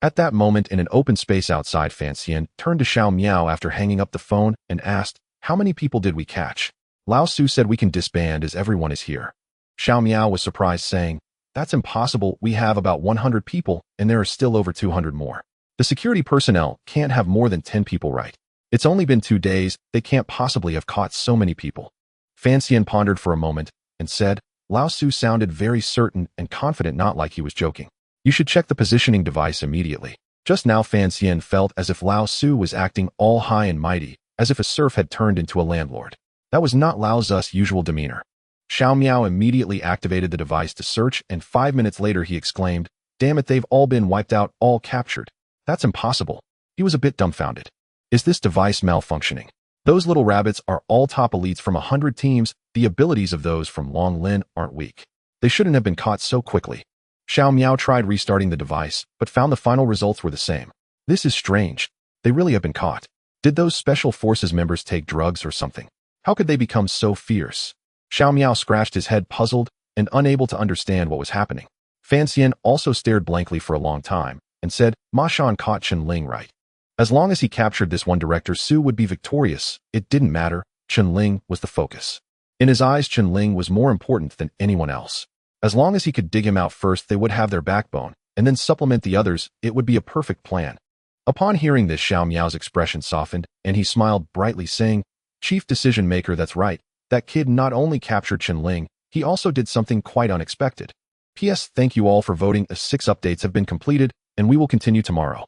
At that moment, in an open space outside, Fan Xian turned to Xiao Miao after hanging up the phone and asked, "How many people did we catch?" Lao Su said, "We can disband as everyone is here." Xiao Miao was surprised, saying, "That's impossible. We have about 100 people, and there are still over 200 more. The security personnel can't have more than 10 people, right? It's only been 2 days. They can't possibly have caught so many people." Fan Xian pondered for a moment and said, Lao Su sounded very certain and confident, not like he was joking. "You should check the positioning device immediately." Just now, Fan Xian felt as if Lao Su was acting all high and mighty, as if a serf had turned into a landlord. That was not Lao Zu's usual demeanor. Xiao Miao immediately activated the device to search, and 5 minutes later he exclaimed, "Damn it, they've all been wiped out, all captured. That's impossible." He was a bit dumbfounded. Is this device malfunctioning? Those little rabbits are all top elites from 100 teams. The abilities of those from Long Lin aren't weak. They shouldn't have been caught so quickly. Xiao Miao tried restarting the device, but found the final results were the same. This is strange. They really have been caught. Did those special forces members take drugs or something? How could they become so fierce? Xiao Miao scratched his head, puzzled and unable to understand what was happening. Fan Xian also stared blankly for a long time and said, "Ma Shan caught Chen Ling, right? As long as he captured this one, Director Su would be victorious." It didn't matter. Chen Ling was the focus. In his eyes, Chen Ling was more important than anyone else. As long as he could dig him out first, they would have their backbone, and then supplement the others. It would be a perfect plan. Upon hearing this, Xiao Miao's expression softened, and he smiled brightly, saying, "Chief decision maker, that's right. That kid not only captured Chen Ling, he also did something quite unexpected. P.S. Thank you all for voting. 6 updates have been completed, and we will continue tomorrow."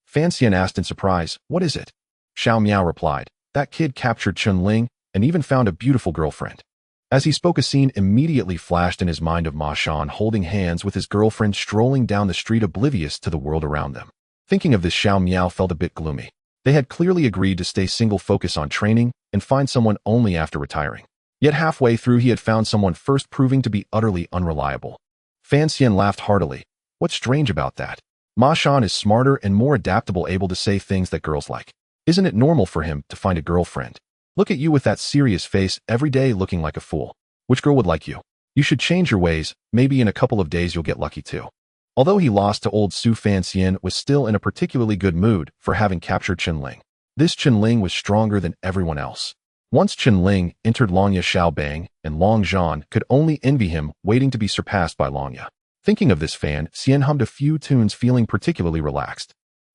Fan Xian asked in surprise, "What is it?" Xiao Miao replied, "That kid captured Chen Ling and even found a beautiful girlfriend." As he spoke, a scene immediately flashed in his mind of Ma Shan holding hands with his girlfriend strolling down the street, oblivious to the world around them. Thinking of this, Xiao Miao felt a bit gloomy. They had clearly agreed to stay single, focus on training, and find someone only after retiring. Yet halfway through, he had found someone first, proving to be utterly unreliable. Fan Xian laughed heartily. What's strange about that? Ma Shan is smarter and more adaptable, able to say things that girls like. Isn't it normal for him to find a girlfriend? Look at you with that serious face every day, looking like a fool. Which girl would like you? You should change your ways. Maybe in a couple of days you'll get lucky too. Although he lost to old Su, Fan Xian was still in a particularly good mood for having captured Chen Ling. This Chen Ling was stronger than everyone else. Once Chen Ling entered Longya, Xiao Bang and Long Zhan could only envy him, waiting to be surpassed by Longya. Thinking of this, Fan Xian hummed a few tunes, feeling particularly relaxed.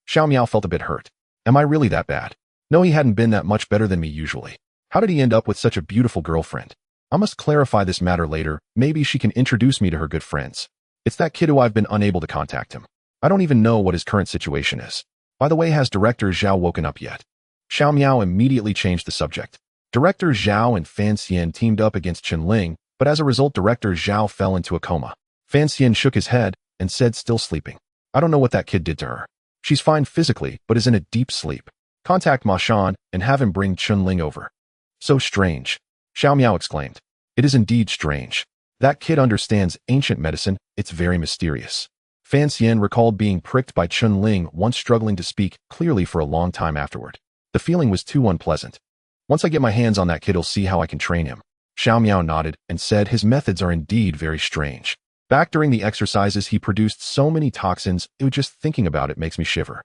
Xiao Miao felt a bit hurt. Am I really that bad? No, he hadn't been that much better than me usually. How did he end up with such a beautiful girlfriend? I must clarify this matter later. Maybe she can introduce me to her good friends. It's that kid who I've been unable to contact him. I don't even know what his current situation is. By the way, has Director Zhao woken up yet? Xiao Miao immediately changed the subject. Director Zhao and Fan Xian teamed up against Chen Ling, but but as a result Director Zhao fell into a coma. Fan Xian shook his head and said, still sleeping. I don't know what that kid did to her. She's fine physically, but is in a deep sleep. Contact Ma Shan and have him bring Chen Ling over. So strange. Xiao Miao exclaimed. It is indeed strange. That kid understands ancient medicine, it's very mysterious. Fan Xian recalled being pricked by Chen Ling once struggling to speak clearly for a long time afterward. The feeling was too unpleasant. Once I get my hands on that kid, I'll see how I can train him. Xiao Miao nodded and said his methods are indeed very strange. Back during the exercises he produced so many toxins, just thinking about it makes me shiver.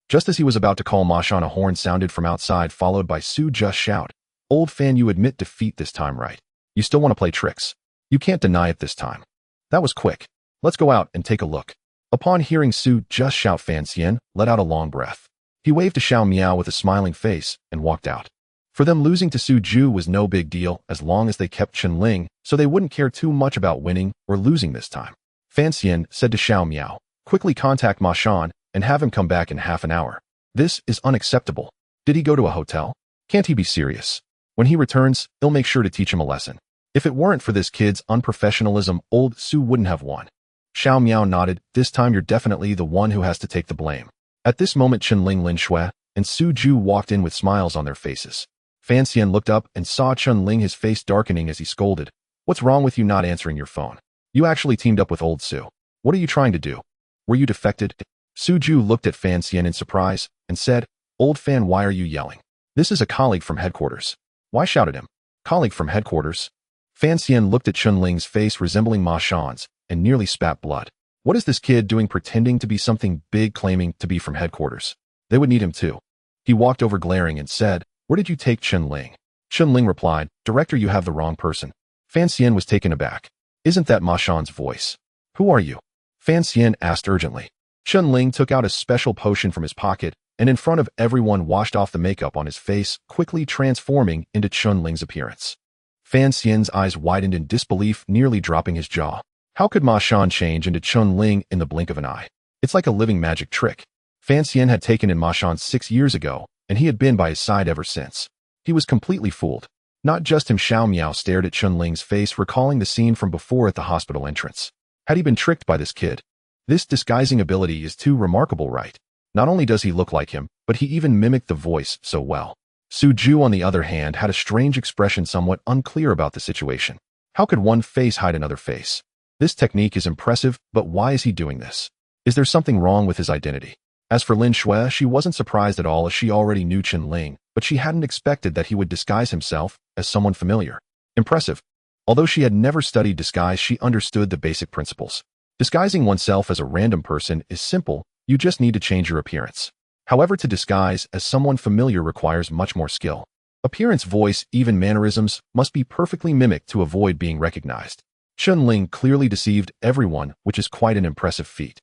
Just as he was about to call Ma Shan, a horn sounded from outside followed by Su just shout. Old Fan, you admit defeat this time, right? You still want to play tricks. You can't deny it this time. That was quick. Let's go out and take a look. Upon hearing Su just shout, Fan Xian let out a long breath. He waved to Xiao Miao with a smiling face and walked out. For them, losing to Su Ju was no big deal as long as they kept Chen Ling, so they wouldn't care too much about winning or losing this time. Fan Xian said to Xiao Miao, quickly contact Ma Shan and have him come back in half an hour. This is unacceptable. Did he go to a hotel? Can't he be serious? When he returns, he'll make sure to teach him a lesson. If it weren't for this kid's unprofessionalism, old Su wouldn't have won. Xiao Miao nodded. This time you're definitely the one who has to take the blame. At this moment, Chen Ling, Lin Shui, and Su Ju walked in with smiles on their faces. Fan Xian looked up and saw Chen Ling, his face darkening as he scolded. What's wrong with you not answering your phone? You actually teamed up with old Su. What are you trying to do? Were you defected? Su Ju looked at Fan Xian in surprise and said, Old Fan, why are you yelling? This is a colleague from headquarters. Why shout at him? Colleague from headquarters? Fan Xian looked at Chen Ling's face resembling Ma Shan's and nearly spat blood. What is this kid doing pretending to be something big, claiming to be from headquarters? They would need him too. He walked over glaring and said, Where did you take Chen Ling? Chen Ling replied, Director, you have the wrong person. Fan Xian was taken aback. Isn't that Ma Shan's voice? Who are you? Fan Xian asked urgently. Chen Ling took out a special potion from his pocket and in front of everyone washed off the makeup on his face, quickly transforming into Chen Ling's appearance. Fan Xian's eyes widened in disbelief, nearly dropping his jaw. How could Ma Shan change into Chen Ling in the blink of an eye? It's like a living magic trick. Fan Xian had taken in Ma Shan 6 years ago, and he had been by his side ever since. He was completely fooled. Not just him. Xiao Miao stared at Chen Ling's face, recalling the scene from before at the hospital entrance. Had he been tricked by this kid? This disguising ability is too remarkable, right? Not only does he look like him, but he even mimicked the voice so well. Su Ju, on the other hand, had a strange expression, somewhat unclear about the situation. How could one face hide another face? This technique is impressive, but why is he doing this? Is there something wrong with his identity? As for Lin Shui, she wasn't surprised at all as she already knew Chen Ling, but she hadn't expected that he would disguise himself as someone familiar. Impressive. Although she had never studied disguise, she understood the basic principles. Disguising oneself as a random person is simple, you just need to change your appearance. However, to disguise as someone familiar requires much more skill. Appearance, voice, even mannerisms must be perfectly mimicked to avoid being recognized. Chen Ling clearly deceived everyone, which is quite an impressive feat.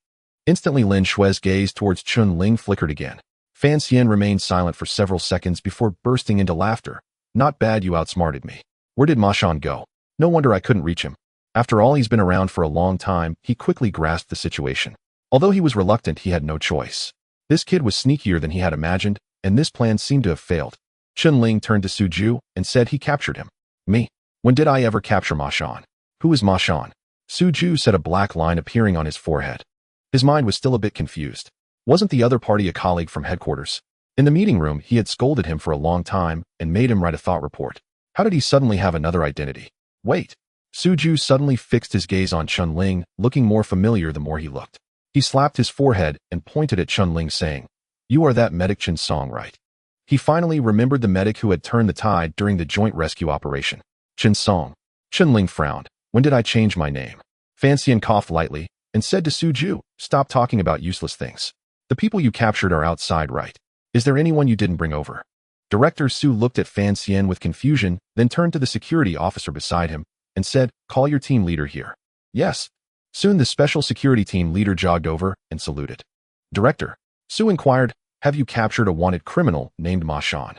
Instantly, Lin Shui's gaze towards Chen Ling flickered again. Fan Xian remained silent for several seconds before bursting into laughter. Not bad, you outsmarted me. Where did Ma Shan go? No wonder I couldn't reach him. After all, he's been around for a long time. He quickly grasped the situation. Although he was reluctant, he had no choice. This kid was sneakier than he had imagined, and this plan seemed to have failed. Chen Ling turned to Su Ju and said he captured him. Me? When did I ever capture Ma Shan? Who is Ma Shan? Su Ju said, a black line appearing on his forehead. His mind was still a bit confused. Wasn't the other party a colleague from headquarters? In the meeting room, he had scolded him for a long time and made him write a thought report. How did he suddenly have another identity? Wait. Su Ju suddenly fixed his gaze on Chen Ling, looking more familiar the more he looked. He slapped his forehead and pointed at Chen Ling, saying, You are that medic Chen Song, right? He finally remembered the medic who had turned the tide during the joint rescue operation. Chen Song. Chen Ling frowned. When did I change my name? Fan Xian coughed lightly and said to Su Ju, Stop talking about useless things. The people you captured are outside, right? Is there anyone you didn't bring over? Director Su looked at Fan Xian with confusion, then turned to the security officer beside him and said, Call your team leader here. Yes. Soon the special security team leader jogged over and saluted. Director, Su inquired, have you captured a wanted criminal named Ma Shan?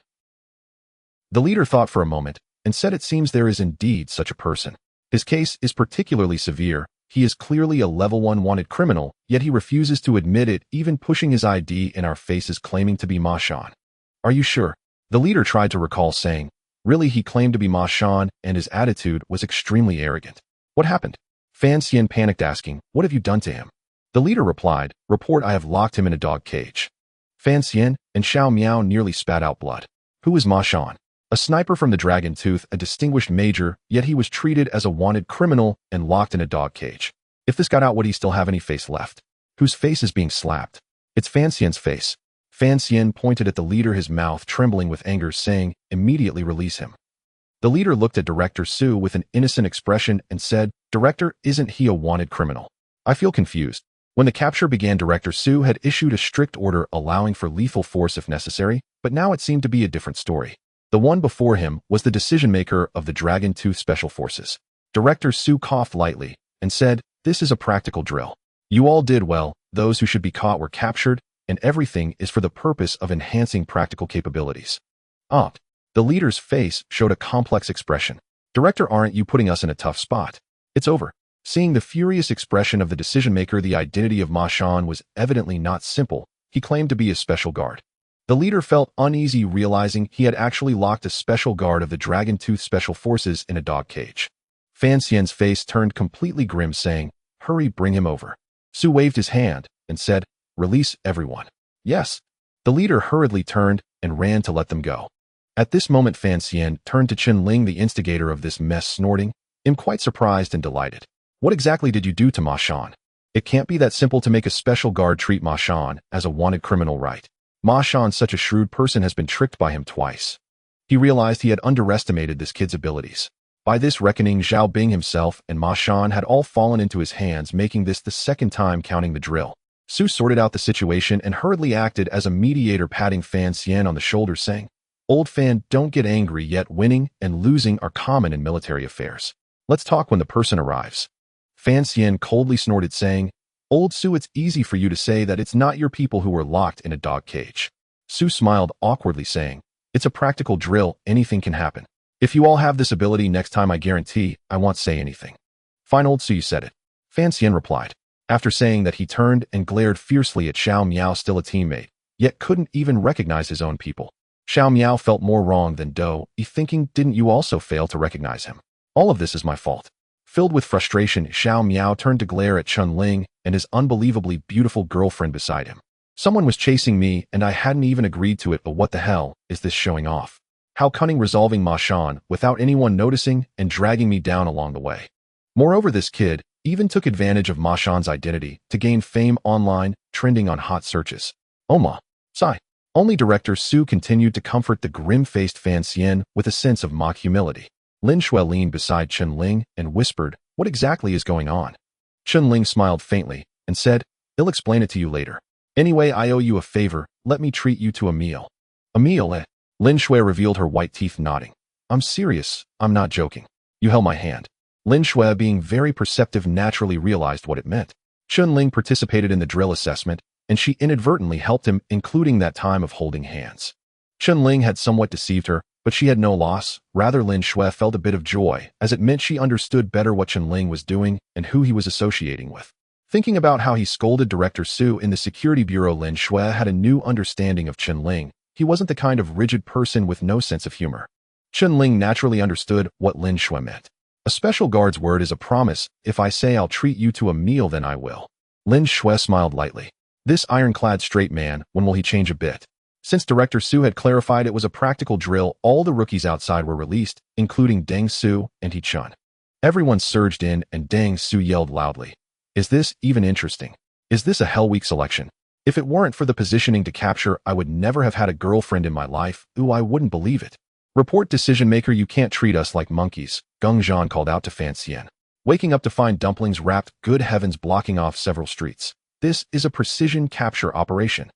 The leader thought for a moment and said, It seems there is indeed such a person. His case is particularly severe. He is clearly a level 1 wanted criminal, yet he refuses to admit it, even pushing his ID in our faces claiming to be Ma Shan. Are you sure? The leader tried to recall, saying, Really, he claimed to be Ma Shan, and his attitude was extremely arrogant. What happened? Fan Xian panicked, asking, what have you done to him? The leader replied, report I have locked him in a dog cage. Fan Xian and Xiao Miao nearly spat out blood. Who is Ma Shan? A sniper from the Dragon Tooth, a distinguished major, yet he was treated as a wanted criminal and locked in a dog cage. If this got out, would he still have any face left? Whose face is being slapped? It's Fan Xian's face. Fan Xian pointed at the leader, his mouth trembling with anger, saying, immediately release him. The leader looked at Director Su with an innocent expression and said, Director, isn't he a wanted criminal? I feel confused. When the capture began, Director Su had issued a strict order allowing for lethal force if necessary, but now it seemed to be a different story. The one before him was the decision-maker of the Dragon Tooth Special Forces. Director Su coughed lightly and said, this is a practical drill. You all did well, those who should be caught were captured, and everything is for the purpose of enhancing practical capabilities. The leader's face showed a complex expression. Director, aren't you putting us in a tough spot? It's over. Seeing the furious expression of the decision-maker, the identity of Ma Shan was evidently not simple. He claimed to be a special guard. The leader felt uneasy, realizing he had actually locked a special guard of the Dragon Tooth Special Forces in a dog cage. Fan Xian's face turned completely grim, saying, hurry, bring him over. Su waved his hand and said, release everyone. Yes. The leader hurriedly turned and ran to let them go. At this moment, Fan Xian turned to Chen Ling, the instigator of this mess, snorting, I'm quite surprised and delighted. What exactly did you do to Ma Shan? It can't be that simple to make a special guard treat Ma Shan as a wanted criminal, right? Ma Shan, such a shrewd person, has been tricked by him twice. He realized he had underestimated this kid's abilities. By this reckoning, Zhao Bing himself and Ma Shan had all fallen into his hands, making this the second time counting the drill. Su sorted out the situation and hurriedly acted as a mediator, patting Fan Xian on the shoulder, saying, old Fan, don't get angry yet. Winning and losing are common in military affairs. Let's talk when the person arrives. Fan Xian coldly snorted, saying, old Su, it's easy for you to say that it's not your people who were locked in a dog cage. Su smiled awkwardly, saying, it's a practical drill, anything can happen. If you all have this ability, next time I guarantee I won't say anything. Fine, old Su, you said it. Fan Xian replied. After saying that, he turned and glared fiercely at Xiao Miao, still a teammate, yet couldn't even recognize his own people. Xiao Miao felt more wrong than dough, thinking, didn't you also fail to recognize him? All of this is my fault. Filled with frustration, Xiao Miao turned to glare at Chen Ling and his unbelievably beautiful girlfriend beside him. Someone was chasing me and I hadn't even agreed to it, but what the hell is this showing off? How cunning, resolving Ma Shan without anyone noticing and dragging me down along the way. Moreover, this kid even took advantage of Ma Shan's identity to gain fame online, trending on hot searches. Oma. Sigh. Only Director Su continued to comfort the grim-faced Fan Xian with a sense of mock humility. Lin Shui leaned beside Chen Ling and whispered, what exactly is going on? Chen Ling smiled faintly and said, I'll explain it to you later. Anyway, I owe you a favor. Let me treat you to a meal. A meal, eh? Lin Shui revealed her white teeth, nodding. I'm serious. I'm not joking. You held my hand. Lin Shui, being very perceptive, naturally realized what it meant. Chen Ling participated in the drill assessment, and she inadvertently helped him, including that time of holding hands. Chen Ling had somewhat deceived her, but she had no loss. Rather, Lin Shui felt a bit of joy, as it meant she understood better what Chen Ling was doing and who he was associating with. Thinking about how he scolded Director Su in the Security Bureau, Lin Shui had a new understanding of Chen Ling. He wasn't the kind of rigid person with no sense of humor. Chen Ling naturally understood what Lin Shui meant. A special guard's word is a promise. If I say I'll treat you to a meal, then I will. Lin Shui smiled lightly. This ironclad straight man, when will he change a bit? Since Director Su had clarified it was a practical drill, all the rookies outside were released, including Deng Su and He Chun. Everyone surged in and Deng Su yelled loudly. Is this even interesting? Is this a Hell Week selection? If it weren't for the positioning to capture, I would never have had a girlfriend in my life. Ooh, I wouldn't believe it. Report, decision maker, you can't treat us like monkeys, Geng Zhan called out to Fan Xian. Waking up to find dumplings wrapped, good heavens, blocking off several streets. This is a precision capture operation.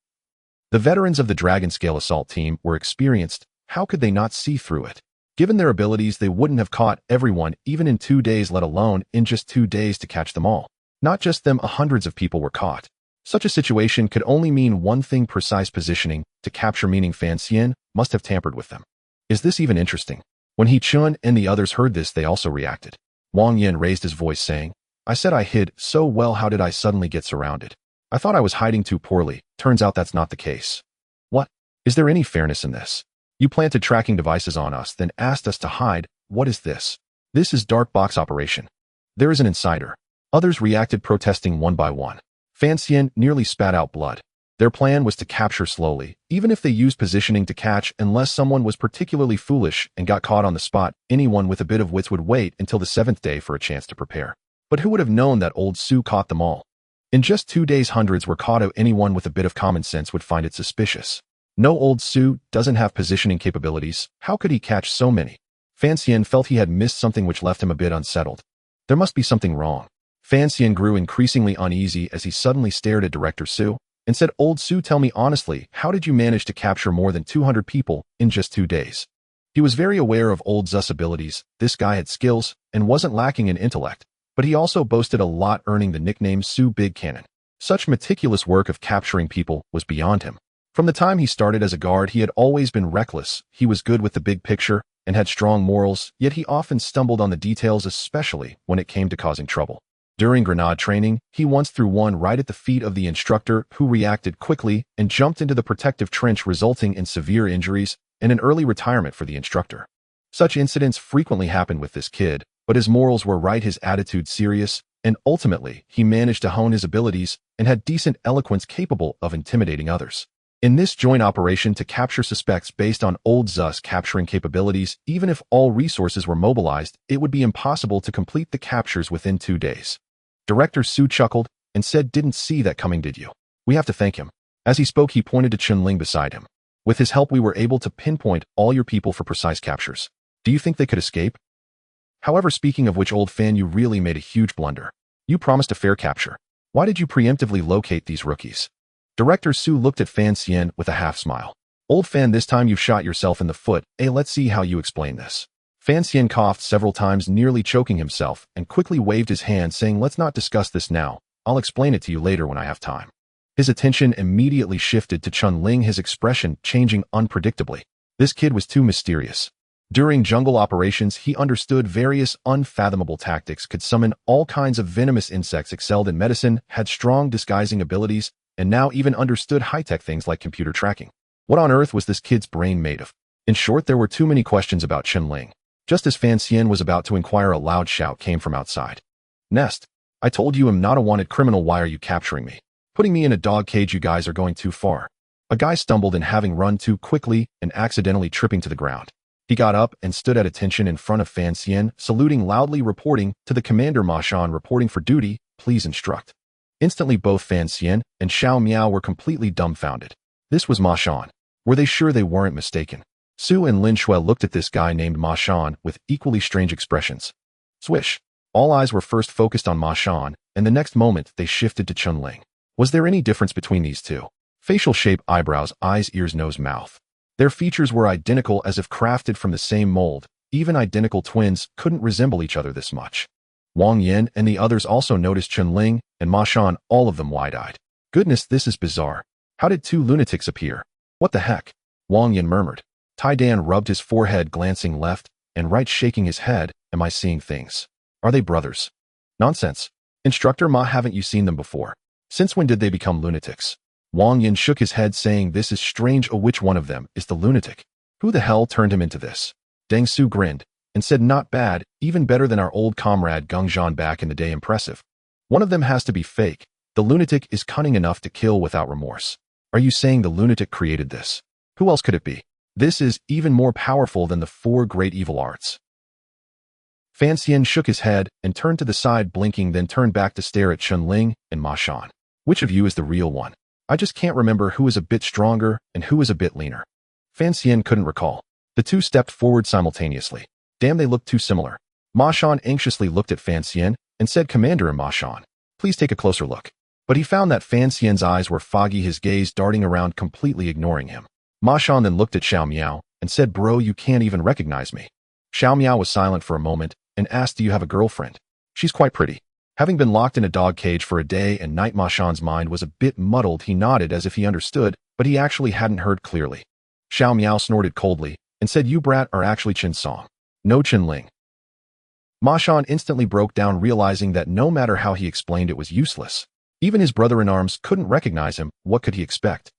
The veterans of the Dragon Scale Assault team were experienced. How could they not see through it? Given their abilities, they wouldn't have caught everyone even in 2 days, let alone in just 2 days to catch them all. Not just them, hundreds of people were caught. Such a situation could only mean one thing: precise positioning to capture, meaning Fan Xian must have tampered with them. Is this even interesting? When He Chun and the others heard this, they also reacted. Wang Yin raised his voice, saying, I said I hid so well, how did I suddenly get surrounded? I thought I was hiding too poorly. Turns out that's not the case. What? Is there any fairness in this? You planted tracking devices on us, then asked us to hide. What is this? This is dark box operation. There is an insider. Others reacted, protesting one by one. Fan Xian nearly spat out blood. Their plan was to capture slowly, even if they used positioning to catch, unless someone was particularly foolish and got caught on the spot. Anyone with a bit of wits would wait until the 7th day for a chance to prepare. But who would have known that old Su caught them all? In just 2 days, hundreds were caught. Anyone with a bit of common sense would find it suspicious. No, old Su doesn't have positioning capabilities. How could he catch so many? Fan Xian felt he had missed something, which left him a bit unsettled. There must be something wrong. Fan Xian grew increasingly uneasy as he suddenly stared at Director Su and said, "Old Su, tell me honestly, how did you manage to capture more than 200 people in just 2 days?" He was very aware of Old Zu's abilities. This guy had skills and wasn't lacking in intellect, but he also boasted a lot, earning the nickname Su Big Cannon. Such meticulous work of capturing people was beyond him. From the time he started as a guard, he had always been reckless. He was good with the big picture and had strong morals, yet he often stumbled on the details, especially when it came to causing trouble. During grenade training, he once threw one right at the feet of the instructor, who reacted quickly and jumped into the protective trench, resulting in severe injuries and an early retirement for the instructor. Such incidents frequently happened with this kid, but his morals were right, his attitude serious, and ultimately he managed to hone his abilities and had decent eloquence capable of intimidating others. In this joint operation to capture suspects based on Old Zu's capturing capabilities, even if all resources were mobilized, it would be impossible to complete the captures within 2 days. Director Su chuckled and said, "Didn't see that coming, did you? We have to thank him." As he spoke, he pointed to Chen Ling beside him. "With his help, we were able to pinpoint all your people for precise captures. Do you think they could escape? However, speaking of which, old Fan, you really made a huge blunder. You promised a fair capture. Why did you preemptively locate these rookies?" Director Su looked at Fan Xian with a half smile. "Old Fan, this time you've shot yourself in the foot. Let's see how you explain this." Fan Xian coughed several times, nearly choking himself, and quickly waved his hand, saying, "Let's not discuss this now. I'll explain it to you later when I have time." His attention immediately shifted to Chen Ling, his expression changing unpredictably. This kid was too mysterious. During jungle operations, he understood various unfathomable tactics, could summon all kinds of venomous insects, excelled in medicine, had strong disguising abilities, and now even understood high-tech things like computer tracking. What on earth was this kid's brain made of? In short, there were too many questions about Chen Ling. Just as Fan Xian was about to inquire, a loud shout came from outside. "Nest, I told you I'm not a wanted criminal. Why are you capturing me? Putting me in a dog cage? You guys are going too far." A guy stumbled in, having run too quickly and accidentally tripping to the ground. He got up and stood at attention in front of Fan Xian, saluting loudly, reporting to the commander. "Ma Shan reporting for duty, please instruct." Instantly, both Fan Xian and Xiao Miao were completely dumbfounded. This was Ma Shan. Were they sure they weren't mistaken? Su and Lin Shui looked at this guy named Ma Shan with equally strange expressions. Swish. All eyes were first focused on Ma Shan, and the next moment they shifted to Chen Ling. Was there any difference between these two? Facial shape, eyebrows, eyes, ears, nose, mouth. Their features were identical, as if crafted from the same mold. Even identical twins couldn't resemble each other this much. Wang Yin and the others also noticed Chen Ling and Ma Shan, all of them wide-eyed. "Goodness, this is bizarre. How did 2 lunatics appear? What the heck?" Wang Yin murmured. Tai Dan rubbed his forehead, glancing left and right, shaking his head. "Am I seeing things? Are they brothers?" "Nonsense. Instructor Ma, haven't you seen them before? Since when did they become lunatics?" Wang Yin shook his head, saying, "This is strange. Which one of them is the lunatic? Who the hell turned him into this?" Deng Su grinned and said, "Not bad, even better than our old comrade Geng Zhan back in the day. Impressive. One of them has to be fake. The lunatic is cunning enough to kill without remorse." "Are you saying the lunatic created this? Who else could it be? This is even more powerful than the 4 great evil arts." Fan Xian shook his head and turned to the side, blinking, then turned back to stare at Chen Ling and Ma Shan. "Which of you is the real one? I just can't remember who is a bit stronger and who is a bit leaner." Fan Xian couldn't recall. The two stepped forward simultaneously. Damn, they looked too similar. Ma Shan anxiously looked at Fan Xian and said, "Commander and Ma Shan, please take a closer look." But he found that Fan Xian's eyes were foggy, his gaze darting around, completely ignoring him. Ma Shan then looked at Xiao Miao and said, "Bro, you can't even recognize me." Xiao Miao was silent for a moment and asked, "Do you have a girlfriend?" "She's quite pretty." Having been locked in a dog cage for a day and night, Ma Shan's mind was a bit muddled. He nodded as if he understood, but he actually hadn't heard clearly. Xiao Miao snorted coldly and said, "You brat are actually Chen Song, no Chen Ling." Ma Shan instantly broke down, realizing that no matter how he explained, it was useless. Even his brother-in-arms couldn't recognize him. What could he expect?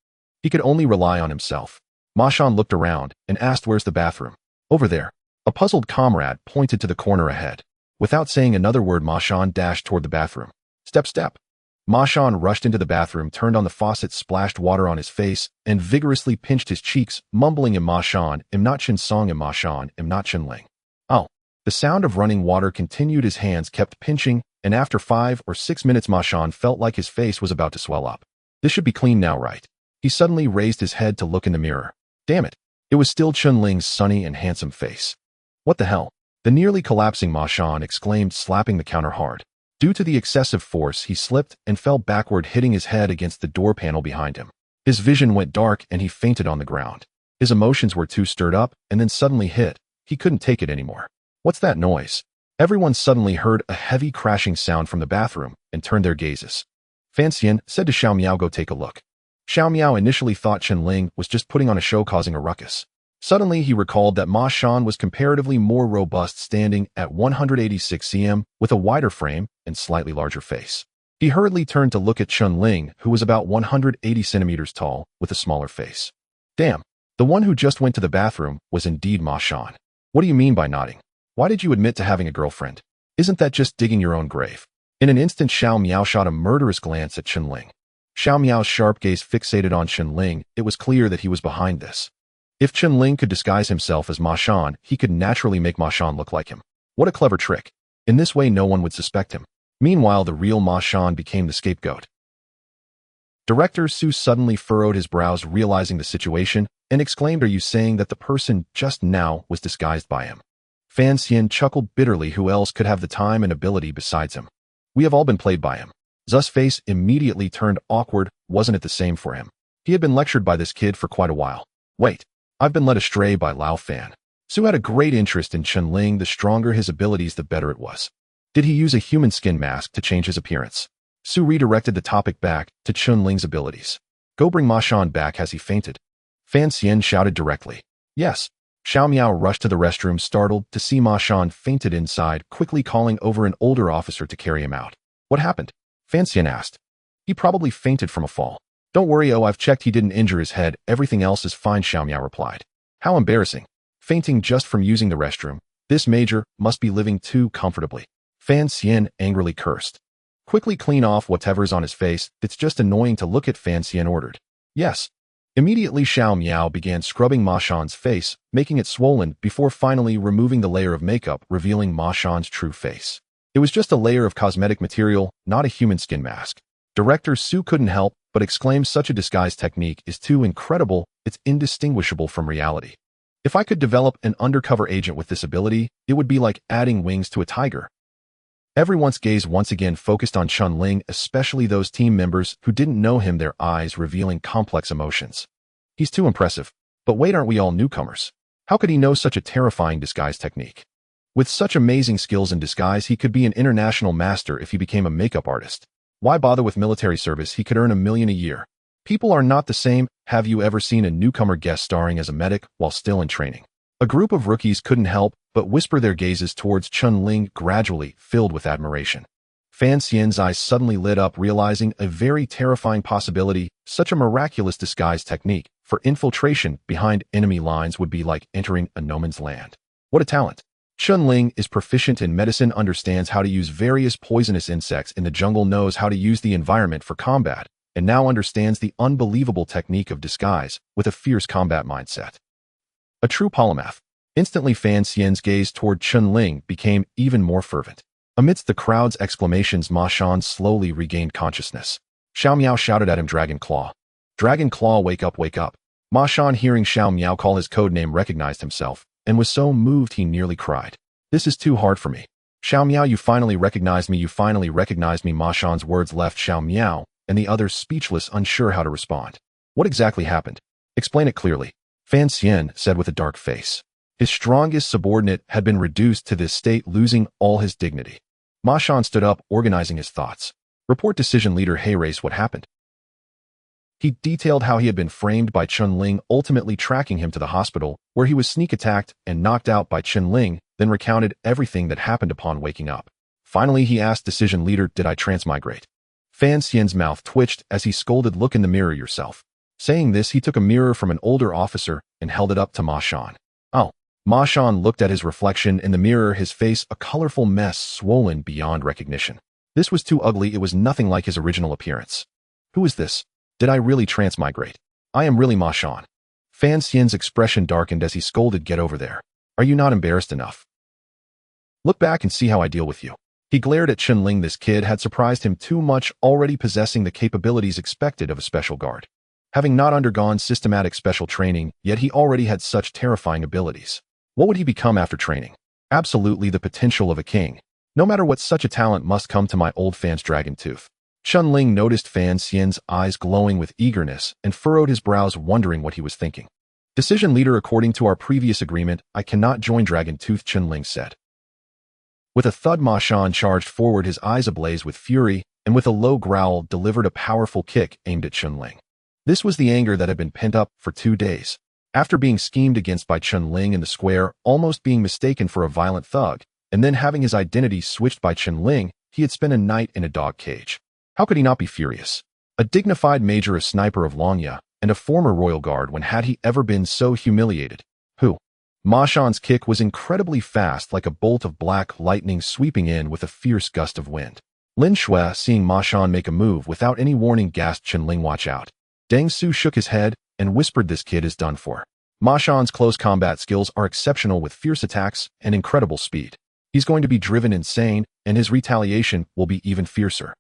He could only rely on himself. Ma Shan looked around and asked where's the bathroom. Over there. A puzzled comrade pointed to the corner ahead. Without saying another word, Ma Shan dashed toward the bathroom. Step, step. Ma Shan rushed into the bathroom, turned on the faucet, splashed water on his face, and vigorously pinched his cheeks, mumbling in Ma Shan, im not Chen Song, im Ma Shan, im not Chen Ling. Oh. The sound of running water continued. His hands kept pinching, and after 5 or 6 minutes Ma Shan felt like his face was about to swell up. This should be clean now, right? He suddenly raised his head to look in the mirror. Damn it. It was still Chen Ling's sunny and handsome face. What the hell? The nearly collapsing Ma Shan exclaimed, slapping the counter hard. Due to the excessive force, he slipped and fell backward, hitting his head against the door panel behind him. His vision went dark and he fainted on the ground. His emotions were too stirred up and then suddenly hit. He couldn't take it anymore. What's that noise? Everyone suddenly heard a heavy crashing sound from the bathroom and turned their gazes. Fan Xian said to Xiao Miao, go take a look. Xiao Miao initially thought Chen Ling was just putting on a show, causing a ruckus. Suddenly, he recalled that Ma Shan was comparatively more robust, standing at 186 cm with a wider frame and slightly larger face. He hurriedly turned to look at Chen Ling, who was about 180 centimeters tall with a smaller face. Damn, the one who just went to the bathroom was indeed Ma Shan. What do you mean by nodding? Why did you admit to having a girlfriend? Isn't that just digging your own grave? In an instant, Xiao Miao shot a murderous glance at Chen Ling. Xiao Miao's sharp gaze fixated on Chen Ling. It was clear that he was behind this. If Chen Ling could disguise himself as Ma Shan, he could naturally make Ma Shan look like him. What a clever trick. In this way, no one would suspect him. Meanwhile, the real Ma Shan became the scapegoat. Director Su suddenly furrowed his brows, realizing the situation, and exclaimed, are you saying that the person just now was disguised by him? Fan Xian chuckled bitterly. Who else could have the time and ability besides him? We have all been played by him. Zu's face immediately turned awkward. Wasn't it the same for him? He had been lectured by this kid for quite a while. Wait, I've been led astray by Lao Fan. Su had a great interest in Chen Ling. The stronger his abilities, the better it was. Did he use a human skin mask to change his appearance? Su redirected the topic back to Chen Ling's abilities. Go bring Ma Shan back. Has he fainted? Fan Xian shouted directly. Yes. Xiao Miao rushed to the restroom, startled to see Ma Shan fainted inside, quickly calling over an older officer to carry him out. What happened? Fan Xian asked. He probably fainted from a fall. Don't worry, I've checked, he didn't injure his head, everything else is fine, Xiao Miao replied. How embarrassing. Fainting just from using the restroom. This major must be living too comfortably. Fan Xian angrily cursed. Quickly clean off whatever's on his face, it's just annoying to look at, Fan Xian ordered. Yes. Immediately Xiao Miao began scrubbing Ma Shan's face, making it swollen before finally removing the layer of makeup, revealing Ma Shan's true face. It was just a layer of cosmetic material, not a human skin mask. Director Su couldn't help but exclaim, such a disguise technique is too incredible, it's indistinguishable from reality. If I could develop an undercover agent with this ability, it would be like adding wings to a tiger. Everyone's gaze once again focused on Chen Ling, especially those team members who didn't know him, their eyes revealing complex emotions. He's too impressive. But wait, aren't we all newcomers? How could he know such a terrifying disguise technique? With such amazing skills in disguise, he could be an international master if he became a makeup artist. Why bother with military service? He could earn $1 million a year. People are not the same. Have you ever seen a newcomer guest starring as a medic while still in training? A group of rookies couldn't help but whisper their gazes towards Chen Ling, gradually filled with admiration. Fan Xian's eyes suddenly lit up, realizing a very terrifying possibility. Such a miraculous disguise technique for infiltration behind enemy lines would be like entering a no man's land. What a talent! Chen Ling is proficient in medicine, understands how to use various poisonous insects in the jungle, knows how to use the environment for combat, and now understands the unbelievable technique of disguise with a fierce combat mindset. A true polymath. Instantly, Fan Xian's gaze toward Chen Ling became even more fervent. Amidst the crowd's exclamations, Ma Shan slowly regained consciousness. Xiao Miao shouted at him, Dragon Claw. Dragon Claw, wake up, wake up. Ma Shan, hearing Xiao Miao call his code name, recognized himself, and was so moved he nearly cried. This is too hard for me. Xiao Miao, you finally recognized me, you finally recognized me. Ma Shan's words left Xiao Miao and the others speechless, unsure how to respond. What exactly happened? Explain it clearly, Fan Xian said with a dark face. His strongest subordinate had been reduced to this state, losing all his dignity. Ma Shan stood up, organizing his thoughts. Report decision leader Hey Race, what happened? He detailed how he had been framed by Chen Ling, ultimately tracking him to the hospital, where he was sneak attacked and knocked out by Chen Ling, then recounted everything that happened upon waking up. Finally, he asked decision leader, did I transmigrate? Fan Xian's mouth twitched as he scolded, look in the mirror yourself. Saying this, he took a mirror from an older officer and held it up to Ma Shan. Oh. Ma Shan looked at his reflection in the mirror, his face a colorful mess swollen beyond recognition. This was too ugly, it was nothing like his original appearance. Who is this? Did I really transmigrate? I am really Ma Shan. Fan Xian's expression darkened as he scolded, get over there. Are you not embarrassed enough? Look back and see how I deal with you. He glared at Chen Ling. This kid had surprised him too much, already possessing the capabilities expected of a special guard. Having not undergone systematic special training, yet he already had such terrifying abilities. What would he become after training? Absolutely the potential of a king. No matter what, such a talent must come to my old fan's dragon tooth. Chen Ling noticed Fan Xian's eyes glowing with eagerness and furrowed his brows, wondering what he was thinking. Decision leader, according to our previous agreement, I cannot join Dragon Tooth, Chen Ling said. With a thud, Ma Shan charged forward, his eyes ablaze with fury, and with a low growl delivered a powerful kick aimed at Chen Ling. This was the anger that had been pent up for 2 days. After being schemed against by Chen Ling in the square, almost being mistaken for a violent thug, and then having his identity switched by Chen Ling, he had spent a night in a dog cage. How could he not be furious? A dignified major, a sniper of Longya, and a former royal guard, when had he ever been so humiliated? Who? Ma Shan's kick was incredibly fast, like a bolt of black lightning sweeping in with a fierce gust of wind. Lin Shui, seeing Ma Shan make a move without any warning, gasped, Chen Ling, watch out. Deng Su shook his head and whispered, this kid is done for. Ma Shan's close combat skills are exceptional with fierce attacks and incredible speed. He's going to be driven insane, and his retaliation will be even fiercer.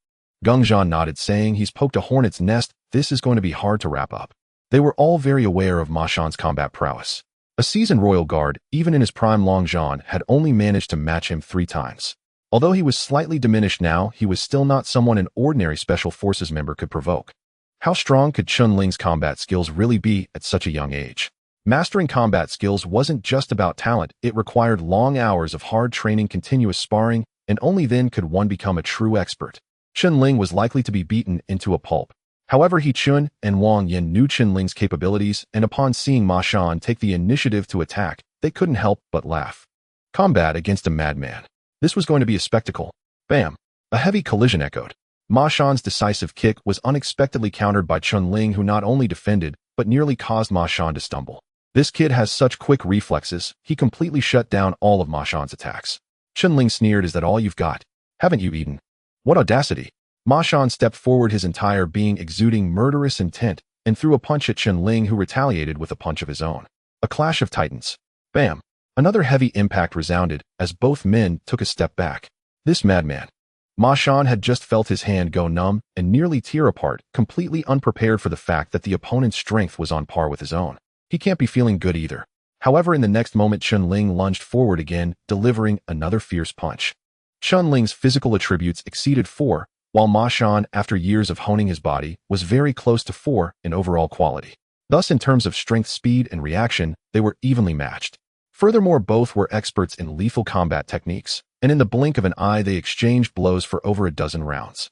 Geng Zhan nodded, saying he's poked a hornet's nest. This is going to be hard to wrap up. They were all very aware of Ma Shan's combat prowess. A seasoned royal guard, even in his prime, Long Zhan had only managed to match him 3 times. Although he was slightly diminished now, he was still not someone an ordinary special forces member could provoke. How strong could Chen Ling's combat skills really be at such a young age? Mastering combat skills wasn't just about talent, it required long hours of hard training, continuous sparring, and only then could one become a true expert. Chen Ling was likely to be beaten into a pulp. However, He Chun and Wang Yin knew Chen Ling's capabilities, and upon seeing Ma Shan take the initiative to attack, they couldn't help but laugh. Combat against a madman. This was going to be a spectacle. Bam! A heavy collision echoed. Ma Shan's decisive kick was unexpectedly countered by Chen Ling, who not only defended, but nearly caused Ma Shan to stumble. This kid has such quick reflexes, he completely shut down all of Ma Shan's attacks. Chen Ling sneered, is that all you've got? Haven't you eaten? What audacity! Ma Shan stepped forward, his entire being exuding murderous intent, and threw a punch at Chen Ling, who retaliated with a punch of his own. A clash of titans. Bam! Another heavy impact resounded as both men took a step back. This madman. Ma Shan had just felt his hand go numb and nearly tear apart, completely unprepared for the fact that the opponent's strength was on par with his own. He can't be feeling good either. However, in the next moment, Chen Ling lunged forward again, delivering another fierce punch. Chen Ling's physical attributes exceeded 4, while Ma Shan, after years of honing his body, was very close to 4 in overall quality. Thus, in terms of strength, speed, and reaction, they were evenly matched. Furthermore, both were experts in lethal combat techniques, and in the blink of an eye they exchanged blows for over a dozen rounds.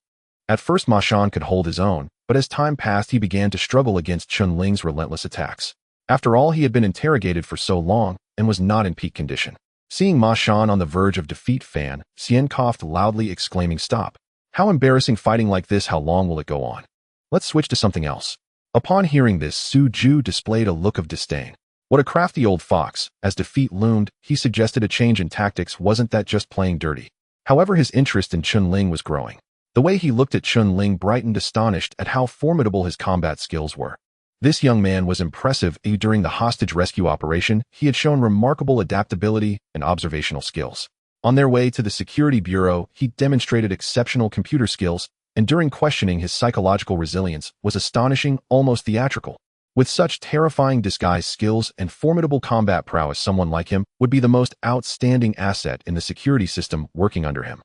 At first, Ma Shan could hold his own, but as time passed he began to struggle against Chen Ling's relentless attacks. After all, he had been interrogated for so long and was not in peak condition. Seeing Ma Shan on the verge of defeat, Fan Xian coughed loudly, exclaiming, stop. How embarrassing, fighting like this, how long will it go on? Let's switch to something else. Upon hearing this, Su Ju displayed a look of disdain. What a crafty old fox. As defeat loomed, he suggested a change in tactics. Wasn't that just playing dirty? However, his interest in Chen Ling was growing. The way he looked at Chen Ling brightened, astonished at how formidable his combat skills were. This young man was impressive. During the hostage rescue operation, he had shown remarkable adaptability and observational skills. On their way to the security bureau, he demonstrated exceptional computer skills, and during questioning, his psychological resilience was astonishing, almost theatrical. With such terrifying disguise skills and formidable combat prowess, someone like him would be the most outstanding asset in the security system working under him.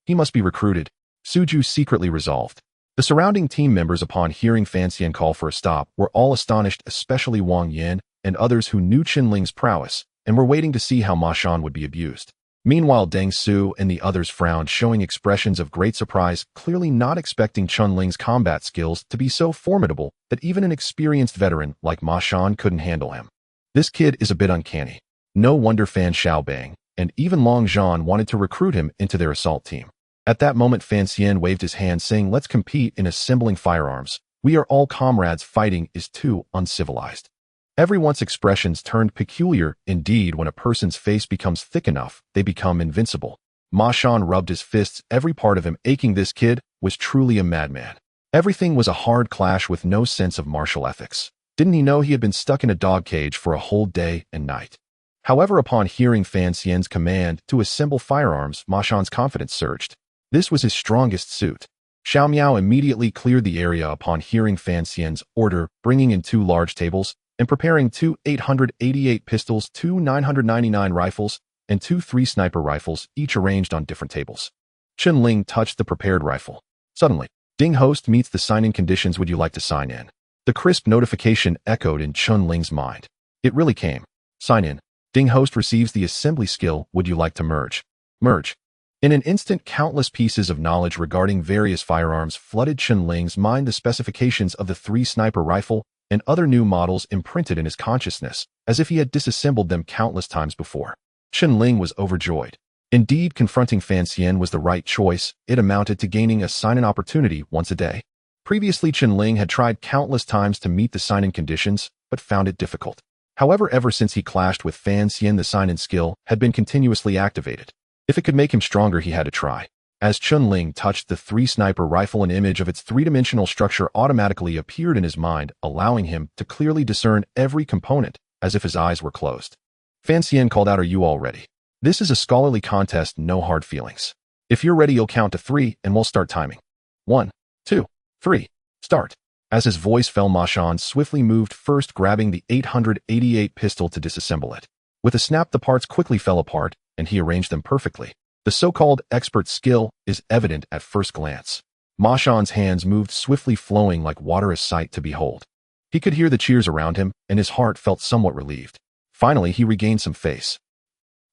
He must be recruited, Suju secretly resolved. The surrounding team members, upon hearing Fan Xian call for a stop, were all astonished, especially Wang Yin and others who knew Chen Ling's prowess and were waiting to see how Ma Shan would be abused. Meanwhile, Deng Su and the others frowned, showing expressions of great surprise, clearly not expecting Chen Ling's combat skills to be so formidable that even an experienced veteran like Ma Shan couldn't handle him. This kid is a bit uncanny. No wonder Fan Xiaobang and even Long Zhan wanted to recruit him into their assault team. At that moment, Fan Xian waved his hand, saying, let's compete in assembling firearms. "We are all comrades, fighting is too uncivilized." Everyone's expressions turned peculiar. Indeed, when a person's face becomes thick enough, they become invincible. Ma Shan rubbed his fists, every part of him aching. This kid was truly a madman. Everything was a hard clash with no sense of martial ethics. Didn't he know he had been stuck in a dog cage for a whole day and night? However, upon hearing Fan Xian's command to assemble firearms, Ma Shan's confidence surged. This was his strongest suit. Xiao Miao immediately cleared the area upon hearing Fan Xian's order, bringing in 2 large tables and preparing 2 888 pistols, 2 999 rifles, and 2 3 sniper rifles, each arranged on different tables. Chen Ling touched the prepared rifle. Suddenly, "Ding host meets the sign-in conditions. Would you like to sign in?" The crisp notification echoed in Chen Ling's mind. It really came. "Sign in. Ding host receives the assembly skill. Would you like to merge?" Merge. In an instant, countless pieces of knowledge regarding various firearms flooded Chen Ling's mind. The specifications of the 3 sniper rifle and other new models imprinted in his consciousness, as if he had disassembled them countless times before. Chen Ling was overjoyed. Indeed, confronting Fan Xian was the right choice. It amounted to gaining a sign-in opportunity once a day. Previously, Chen Ling had tried countless times to meet the sign-in conditions, but found it difficult. However, ever since he clashed with Fan Xian, the sign-in skill had been continuously activated. If it could make him stronger, he had to try. As Chen Ling touched the 3 sniper rifle, an image of its 3-dimensional structure automatically appeared in his mind, allowing him to clearly discern every component, as if his eyes were closed. Fan Xian called out, "Are you all ready? This is a scholarly contest, no hard feelings. If you're ready, you'll count to 3 and we'll start timing. 1, 2, 3, start." As his voice fell, Ma Shan swiftly moved first, grabbing the 888 pistol to disassemble it. With a snap, the parts quickly fell apart, and he arranged them perfectly. The so-called expert skill is evident at first glance. Ma Shan's hands moved swiftly, flowing like water, a sight to behold. He could hear the cheers around him, and his heart felt somewhat relieved. Finally, he regained some face.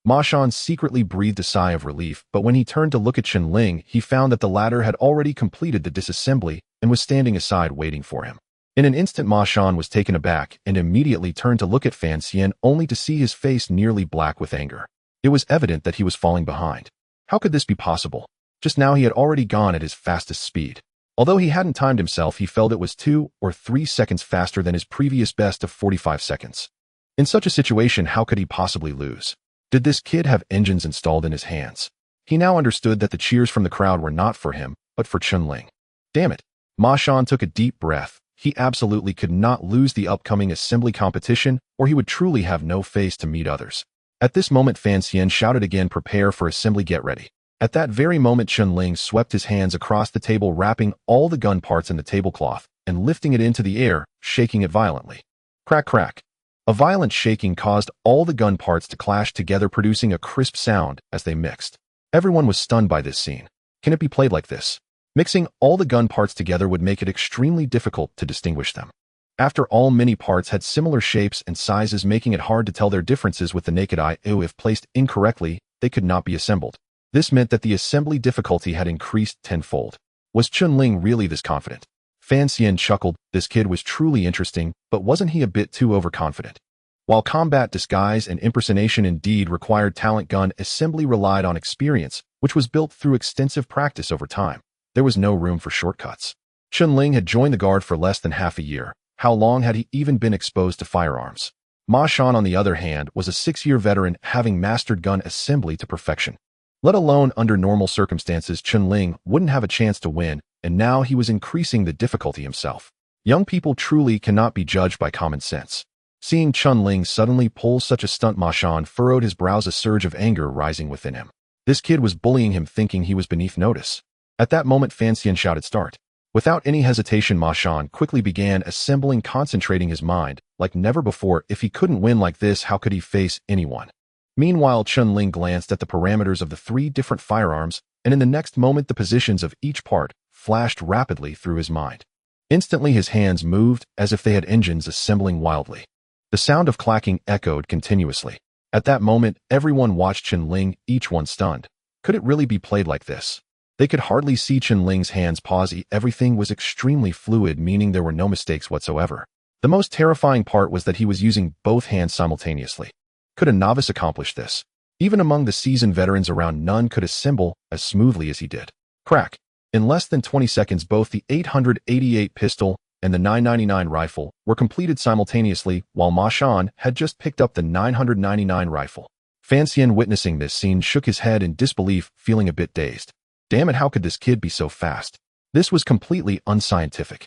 Ma Shan secretly breathed a sigh of relief, but when he turned to look at Chen Ling, he found that the latter had already completed the disassembly and was standing aside waiting for him. In an instant, Ma Shan was taken aback and immediately turned to look at Fan Xian, only to see his face nearly black with anger. It was evident that he was falling behind. How could this be possible? Just now he had already gone at his fastest speed. Although he hadn't timed himself, he felt it was 2 or 3 seconds faster than his previous best of 45 seconds. In such a situation, how could he possibly lose? Did this kid have engines installed in his hands? He now understood that the cheers from the crowd were not for him, but for Chen Ling. Damn it! Ma Shan took a deep breath. He absolutely could not lose the upcoming assembly competition, or he would truly have no face to meet others. At this moment, Fan Xian shouted again, "Prepare for assembly, get ready." At that very moment, Chen Ling swept his hands across the table, wrapping all the gun parts in the tablecloth and lifting it into the air, shaking it violently. Crack, crack. A violent shaking caused all the gun parts to clash together, producing a crisp sound as they mixed. Everyone was stunned by this scene. Can it be played like this? Mixing all the gun parts together would make it extremely difficult to distinguish them. After all, many parts had similar shapes and sizes, making it hard to tell their differences with the naked eye. If placed incorrectly, they could not be assembled. This meant that the assembly difficulty had increased tenfold. Was Chen Ling really this confident? Fan Xian chuckled. This kid was truly interesting, but wasn't he a bit too overconfident? While combat disguise and impersonation indeed required talent, gun assembly relied on experience, which was built through extensive practice over time. There was no room for shortcuts. Chen Ling had joined the guard for less than half a year. How long had he even been exposed to firearms? Ma Shan, on the other hand, was a 6-year veteran, having mastered gun assembly to perfection. Let alone under normal circumstances, Chen Ling wouldn't have a chance to win, and now he was increasing the difficulty himself. Young people truly cannot be judged by common sense. Seeing Chen Ling suddenly pull such a stunt, Ma Shan furrowed his brows, a surge of anger rising within him. This kid was bullying him, thinking he was beneath notice. At that moment, Fan Xian shouted, "Start." Without any hesitation, Ma Shan quickly began assembling, concentrating his mind like never before. If he couldn't win like this, how could he face anyone? Meanwhile, Chen Ling glanced at the parameters of the 3 different firearms, and in the next moment the positions of each part flashed rapidly through his mind. Instantly his hands moved as if they had engines assembling wildly. The sound of clacking echoed continuously. At that moment, everyone watched Chen Ling, each one stunned. Could it really be played like this? They could hardly see Chen Ling's hands pause. Everything was extremely fluid, meaning there were no mistakes whatsoever. The most terrifying part was that he was using both hands simultaneously. Could a novice accomplish this? Even among the seasoned veterans around, none could assemble as smoothly as he did. Crack. In less than 20 seconds, both the 888 pistol and the 999 rifle were completed simultaneously while Ma Shan had just picked up the 999 rifle. Fan Xian, witnessing this scene, shook his head in disbelief, feeling a bit dazed. Damn it, how could this kid be so fast? This was completely unscientific.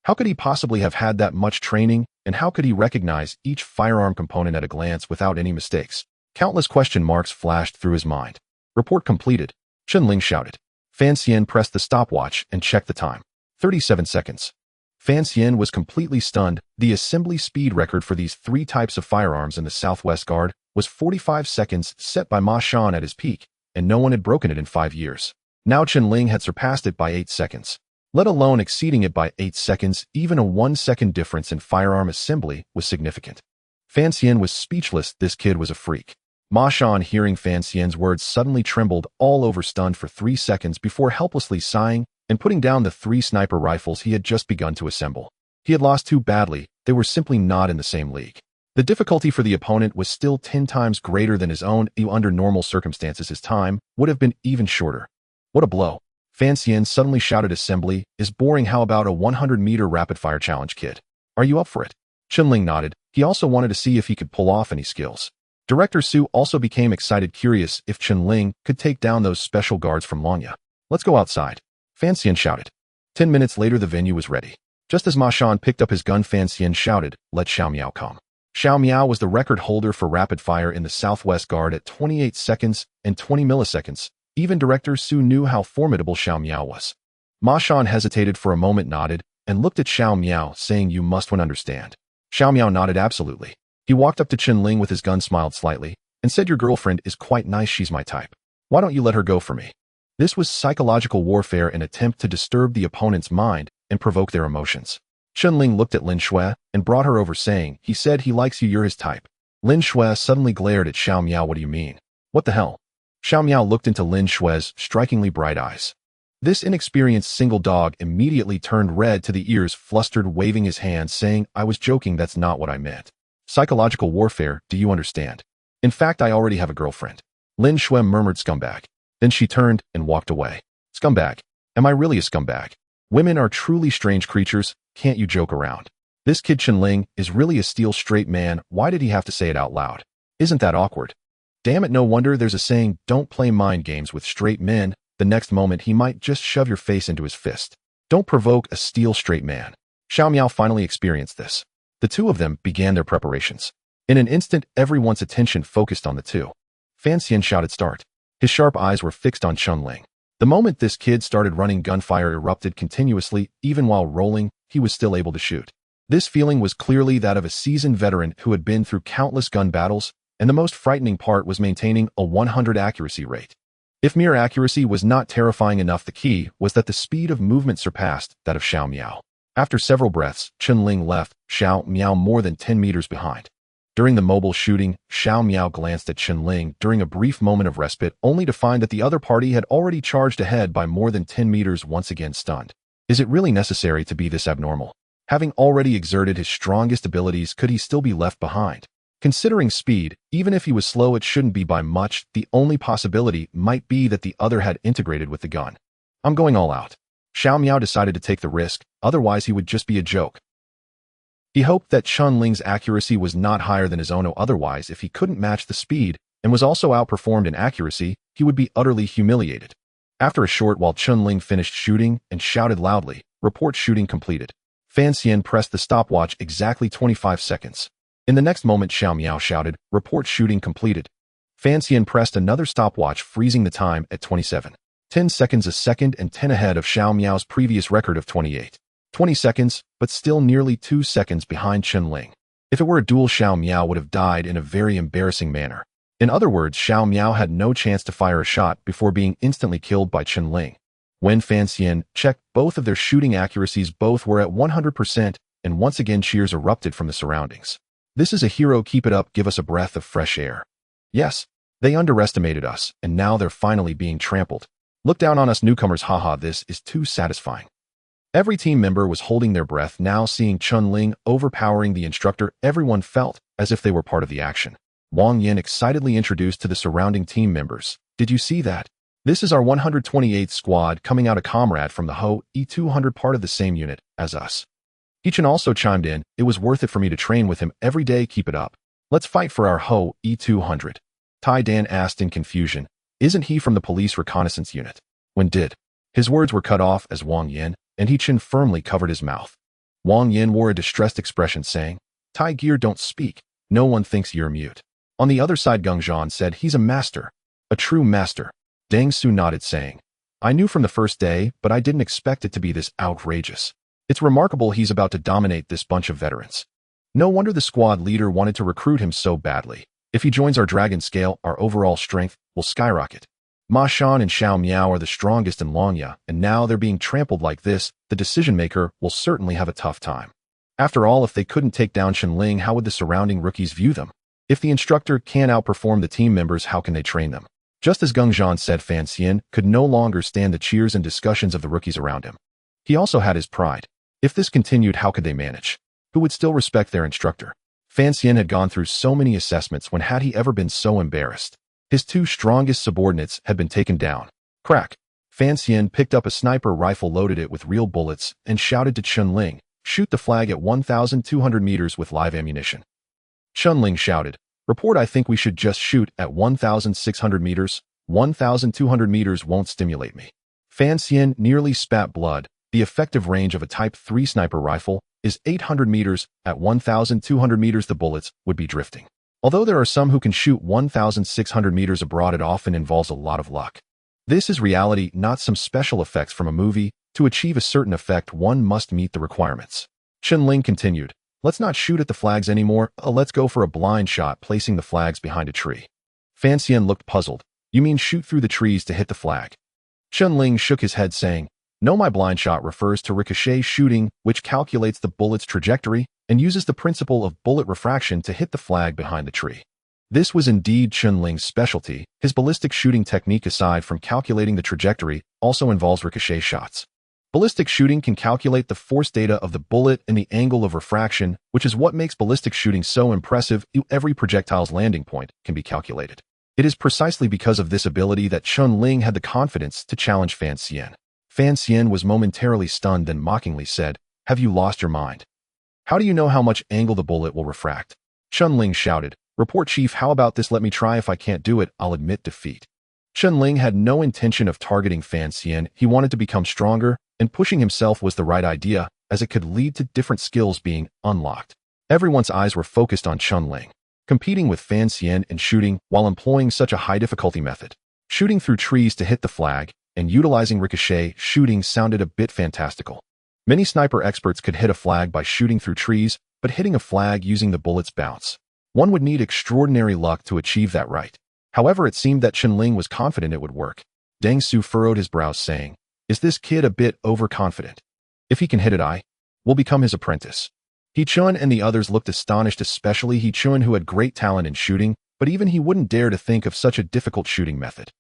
How could he possibly have had that much training, and how could he recognize each firearm component at a glance without any mistakes? Countless question marks flashed through his mind. Report completed, Chen Ling shouted. Fan Xian pressed the stopwatch and checked the time. 37 seconds. Fan Xian was completely stunned. The assembly speed record for these three types of firearms in the Southwest Guard was 45 seconds, set by Ma Shan at his peak, and no one had broken it in 5 years. Now Chen Ling had surpassed it by 8 seconds. Let alone exceeding it by 8 seconds, even a 1-second difference in firearm assembly was significant. Fan Xian was speechless. This kid was a freak. Ma Shan, hearing Fan Xian's words, suddenly trembled all over, stunned for 3 seconds before helplessly sighing and putting down the 3 sniper rifles he had just begun to assemble. He had lost too badly. They were simply not in the same league. The difficulty for the opponent was still 10 times greater than his own. Under normal circumstances, his time would have been even shorter. What a blow. Fan Xian suddenly shouted, assembly is boring. How about a 100-meter rapid-fire challenge, kid? Are you up for it? Chen Ling nodded. He also wanted to see if he could pull off any skills. Director Su also became excited, curious if Chen Ling could take down those special guards from Longya. Let's go outside, Fan Xian shouted. 10 minutes later, the venue was ready. Just as Ma Shan picked up his gun, Fan Xian shouted, let Xiao Miao come. Xiao Miao was the record holder for rapid fire in the Southwest Guard at 28 seconds and 20 milliseconds. Even Director Su knew how formidable Xiao Miao was. Ma Shan hesitated for a moment, nodded, and looked at Xiao Miao, saying, you must understand. Xiao Miao nodded absolutely. He walked up to Chen Ling with his gun, smiled slightly, and said, your girlfriend is quite nice, she's my type. Why don't you let her go for me? This was psychological warfare, an attempt to disturb the opponent's mind and provoke their emotions. Chen Ling looked at Lin Shui and brought her over, saying, he said he likes you, you're his type. Lin Shui suddenly glared at Xiao Miao. What do you mean? What the hell? Xiao Miao looked into Lin Shui's strikingly bright eyes. This inexperienced single dog immediately turned red to the ears, flustered, waving his hands, saying, I was joking, that's not what I meant. Psychological warfare, do you understand? In fact, I already have a girlfriend. Lin Shui murmured, scumbag. Then she turned and walked away. Scumbag? Am I really a scumbag? Women are truly strange creatures, can't you joke around? This kid Chen Ling is really a steel straight man. Why did he have to say it out loud? Isn't that awkward? Damn it, no wonder there's a saying, don't play mind games with straight men. The next moment he might just shove your face into his fist. Don't provoke a steel straight man. Xiao Miao finally experienced this. The two of them began their preparations. In an instant, everyone's attention focused on the two. Fan Xian shouted, start. His sharp eyes were fixed on Chen Ling. The moment this kid started running, gunfire erupted continuously. Even while rolling, he was still able to shoot. This feeling was clearly that of a seasoned veteran who had been through countless gun battles, and the most frightening part was maintaining a 100 accuracy rate. If mere accuracy was not terrifying enough, the key was that the speed of movement surpassed that of Xiao Miao. After several breaths, Chen Ling left Xiao Miao more than 10 meters behind. During the mobile shooting, Xiao Miao glanced at Chen Ling during a brief moment of respite, only to find that the other party had already charged ahead by more than 10 meters, once again stunned. Is it really necessary to be this abnormal? Having already exerted his strongest abilities, could he still be left behind? Considering speed, even if he was slow, it shouldn't be by much. The only possibility might be that the other had integrated with the gun. I'm going all out. Xiao Miao decided to take the risk, otherwise he would just be a joke. He hoped that Chen Ling's accuracy was not higher than his own, otherwise if he couldn't match the speed and was also outperformed in accuracy, he would be utterly humiliated. After a short while, Chen Ling finished shooting and shouted loudly, report shooting completed. Fan Xian pressed the stopwatch, exactly 25 seconds. In the next moment, Xiao Miao shouted, report shooting completed. Fan Xian pressed another stopwatch, freezing the time at 27. 10 seconds, a second and 10 ahead of Xiao Miao's previous record of 28. 20 seconds, but still nearly 2 seconds behind Chen Ling. If it were a duel, Xiao Miao would have died in a very embarrassing manner. In other words, Xiao Miao had no chance to fire a shot before being instantly killed by Chen Ling. When Fan Xian checked both of their shooting accuracies, both were at 100%, and once again cheers erupted from the surroundings. This is a hero, keep it up, give us a breath of fresh air. Yes, they underestimated us, and now they're finally being trampled. Look down on us newcomers, haha, this is too satisfying. Every team member was holding their breath now, seeing Chen Ling overpowering the instructor. Everyone felt as if they were part of the action. Wang Yin excitedly introduced to the surrounding team members, did you see that? This is our 128th squad coming out, a comrade from the Ho E200, part of the same unit as us. Chen also chimed in, it was worth it for me to train with him every day, keep it up. Let's fight for our Ho E200. Tai Dan asked in confusion, isn't he from the police reconnaissance unit? When did? His words were cut off as Wang Yin and Chen firmly covered his mouth. Wang Yin wore a distressed expression saying, Tai Gear, don't speak. No one thinks you're mute. On the other side, Geng Zhan said, he's a master. A true master. Deng Su nodded saying, I knew from the first day, but I didn't expect it to be this outrageous. It's remarkable he's about to dominate this bunch of veterans. No wonder the squad leader wanted to recruit him so badly. If he joins our dragon scale, our overall strength will skyrocket. Ma Shan and Xiao Miao are the strongest in Longya, and now they're being trampled like this, the decision-maker will certainly have a tough time. After all, if they couldn't take down Chen Ling, how would the surrounding rookies view them? If the instructor can't outperform the team members, how can they train them? Just as Geng Zhan said, Fan Xian could no longer stand the cheers and discussions of the rookies around him. He also had his pride. If this continued, how could they manage? Who would still respect their instructor? Fan Xian had gone through so many assessments, when had he ever been so embarrassed? His two strongest subordinates had been taken down. Crack. Fan Xian picked up a sniper rifle, loaded it with real bullets, and shouted to Chen Ling, shoot the flag at 1,200 meters with live ammunition. Chen Ling shouted, report, I think we should just shoot at 1,600 meters. 1,200 meters won't stimulate me. Fan Xian nearly spat blood. The effective range of a Type 3 sniper rifle is 800 meters. At 1,200 meters, the bullets would be drifting. Although there are some who can shoot 1,600 meters abroad, it often involves a lot of luck. This is reality, not some special effects from a movie. To achieve a certain effect, one must meet the requirements. Chen Ling continued, let's not shoot at the flags anymore. Let's go for a blind shot, placing the flags behind a tree. Fan Xian looked puzzled. You mean shoot through the trees to hit the flag? Chen Ling shook his head saying, no, my blind shot refers to ricochet shooting, which calculates the bullet's trajectory and uses the principle of bullet refraction to hit the flag behind the tree. This was indeed Chen Ling's specialty. His ballistic shooting technique, aside from calculating the trajectory, also involves ricochet shots. Ballistic shooting can calculate the force data of the bullet and the angle of refraction, which is what makes ballistic shooting so impressive. Every projectile's landing point can be calculated. It is precisely because of this ability that Chen Ling had the confidence to challenge Fan Xian. Fan Xian was momentarily stunned, then mockingly said, have you lost your mind? How do you know how much angle the bullet will refract? Chen Ling shouted, report, chief, how about this? Let me try. If I can't do it, I'll admit defeat. Chen Ling had no intention of targeting Fan Xian. He wanted to become stronger, and pushing himself was the right idea, as it could lead to different skills being unlocked. Everyone's eyes were focused on Chen Ling, competing with Fan Xian in shooting while employing such a high difficulty method. Shooting through trees to hit the flag and utilizing ricochet shooting sounded a bit fantastical. Many sniper experts could hit a flag by shooting through trees, but hitting a flag using the bullet's bounce, one would need extraordinary luck to achieve that right. However, it seemed that Chen Ling was confident it would work. Deng Su furrowed his brows saying, is this kid a bit overconfident? If he can hit it, I will become his apprentice. Chun and the others looked astonished, especially Chun, who had great talent in shooting, but even he wouldn't dare to think of such a difficult shooting method.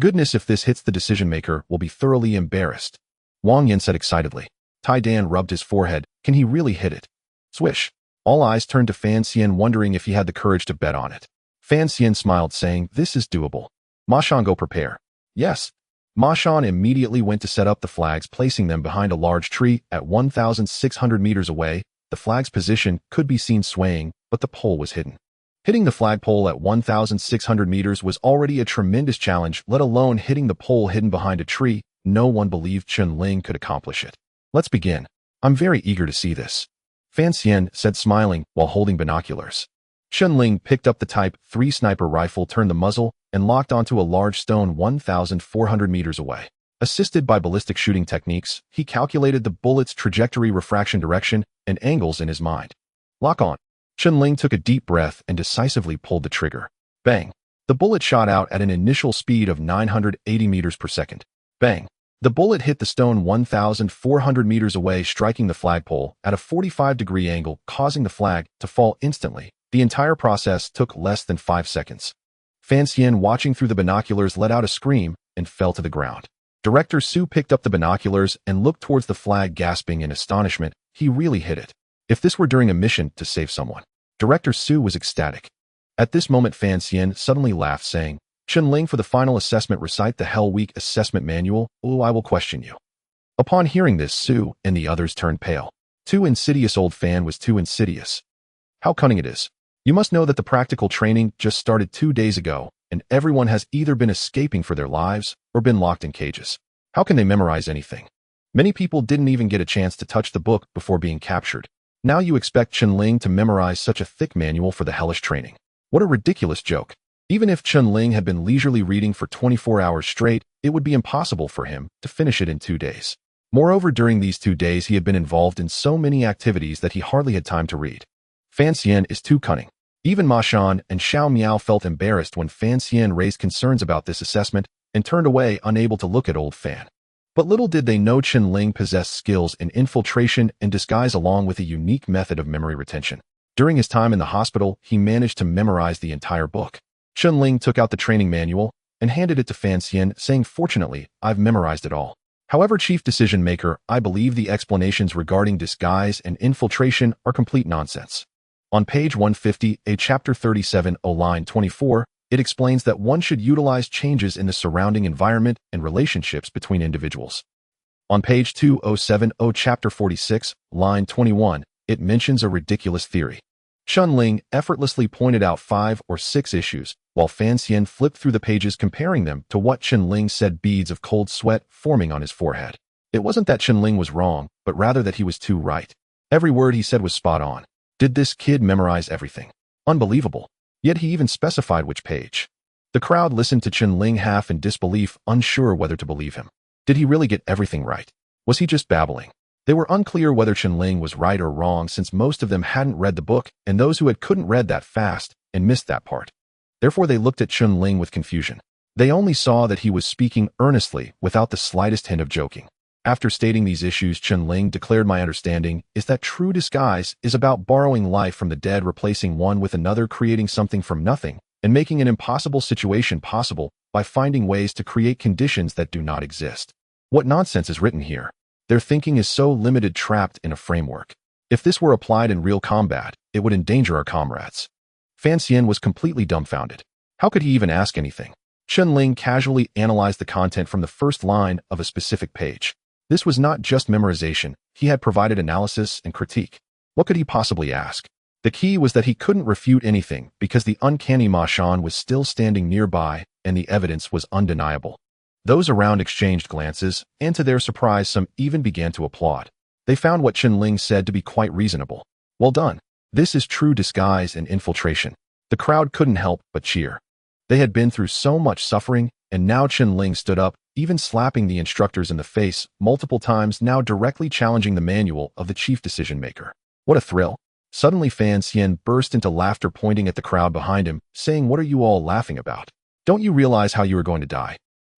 Goodness, if this hits the decision-maker, will be thoroughly embarrassed. Wang Yin said excitedly. Tai Dan rubbed his forehead. Can he really hit it? Swish. All eyes turned to Fan Xian, wondering if he had the courage to bet on it. Fan Xian smiled, saying, this is doable. Ma Shan, go prepare. Yes. Ma Shan immediately went to set up the flags, placing them behind a large tree at 1,600 meters away. The flag's position could be seen swaying, but the pole was hidden. Hitting the flagpole at 1,600 meters was already a tremendous challenge, let alone hitting the pole hidden behind a tree. No one believed Chen Ling could accomplish it. Let's begin. I'm very eager to see this. Fan Xian said, smiling while holding binoculars. Chen Ling picked up the Type 3 sniper rifle, turned the muzzle, and locked onto a large stone 1,400 meters away. Assisted by ballistic shooting techniques, he calculated the bullet's trajectory, refraction direction, and angles in his mind. Lock on. Chen Ling took a deep breath and decisively pulled the trigger. Bang. The bullet shot out at an initial speed of 980 meters per second. Bang. The bullet hit the stone 1,400 meters away, striking the flagpole at a 45-degree angle, causing the flag to fall instantly. The entire process took less than 5 seconds. Fan Xian, watching through the binoculars, let out a scream and fell to the ground. Director Su picked up the binoculars and looked towards the flag, gasping in astonishment. He really hit it. If this were during a mission to save someone. Director Su was ecstatic. At this moment, Fan Xian suddenly laughed, saying, Chen Ling, for the final assessment, recite the Hell Week assessment manual. Oh, I will question you. Upon hearing this, Su and the others turned pale. Too insidious. Old Fan was too insidious. How cunning it is. You must know that the practical training just started 2 days ago, and everyone has either been escaping for their lives or been locked in cages. How can they memorize anything? Many people didn't even get a chance to touch the book before being captured. Now you expect Chen Ling to memorize such a thick manual for the hellish training. What a ridiculous joke. Even if Chen Ling had been leisurely reading for 24 hours straight, it would be impossible for him to finish it in 2 days. Moreover, during these 2 days he had been involved in so many activities that he hardly had time to read. Fan Xian is too cunning. Even Ma Shan and Xiao Miao felt embarrassed when Fan Xian raised concerns about this assessment and turned away, unable to look at Old Fan. But little did they know Chen Ling possessed skills in infiltration and disguise along with a unique method of memory retention. During his time in the hospital, he managed to memorize the entire book. Chen Ling took out the training manual and handed it to Fan Xian, saying, "Fortunately, I've memorized it all. However, Chief Decision Maker, I believe the explanations regarding disguise and infiltration are complete nonsense." On page 150, chapter 37, line 24, it explains that one should utilize changes in the surrounding environment and relationships between individuals. On page 2070, chapter 46, line 21, it mentions a ridiculous theory. Chen Ling effortlessly pointed out 5 or 6 issues, while Fan Xian flipped through the pages comparing them to what Chen Ling said, beads of cold sweat forming on his forehead. It wasn't that Chen Ling was wrong, but rather that he was too right. Every word he said was spot on. Did this kid memorize everything? Unbelievable. Yet he even specified which page. The crowd listened to Chen Ling half in disbelief, unsure whether to believe him. Did he really get everything right? Was he just babbling? They were unclear whether Chen Ling was right or wrong, since most of them hadn't read the book, and those who had couldn't read that fast and missed that part. Therefore they looked at Chen Ling with confusion. They only saw that he was speaking earnestly without the slightest hint of joking. After stating these issues, Chen Ling declared, "My understanding is that true disguise is about borrowing life from the dead, replacing one with another, creating something from nothing, and making an impossible situation possible by finding ways to create conditions that do not exist." What nonsense is written here? Their thinking is so limited, trapped in a framework. If this were applied in real combat, it would endanger our comrades. Fan Xian was completely dumbfounded. How could he even ask anything? Chen Ling casually analyzed the content from the first line of a specific page. This was not just memorization, he had provided analysis and critique. What could he possibly ask? The key was that he couldn't refute anything because the uncanny Ma Shan was still standing nearby and the evidence was undeniable. Those around exchanged glances, and to their surprise some even began to applaud. They found what Chen Ling said to be quite reasonable. Well done. This is true disguise and infiltration. The crowd couldn't help but cheer. They had been through so much suffering, and now Chen Ling stood up, even slapping the instructors in the face multiple times, now directly challenging the manual of the chief decision maker. What a thrill. Suddenly Fan Xian burst into laughter, pointing at the crowd behind him, saying, "What are you all laughing about? Don't you realize how you are going to die?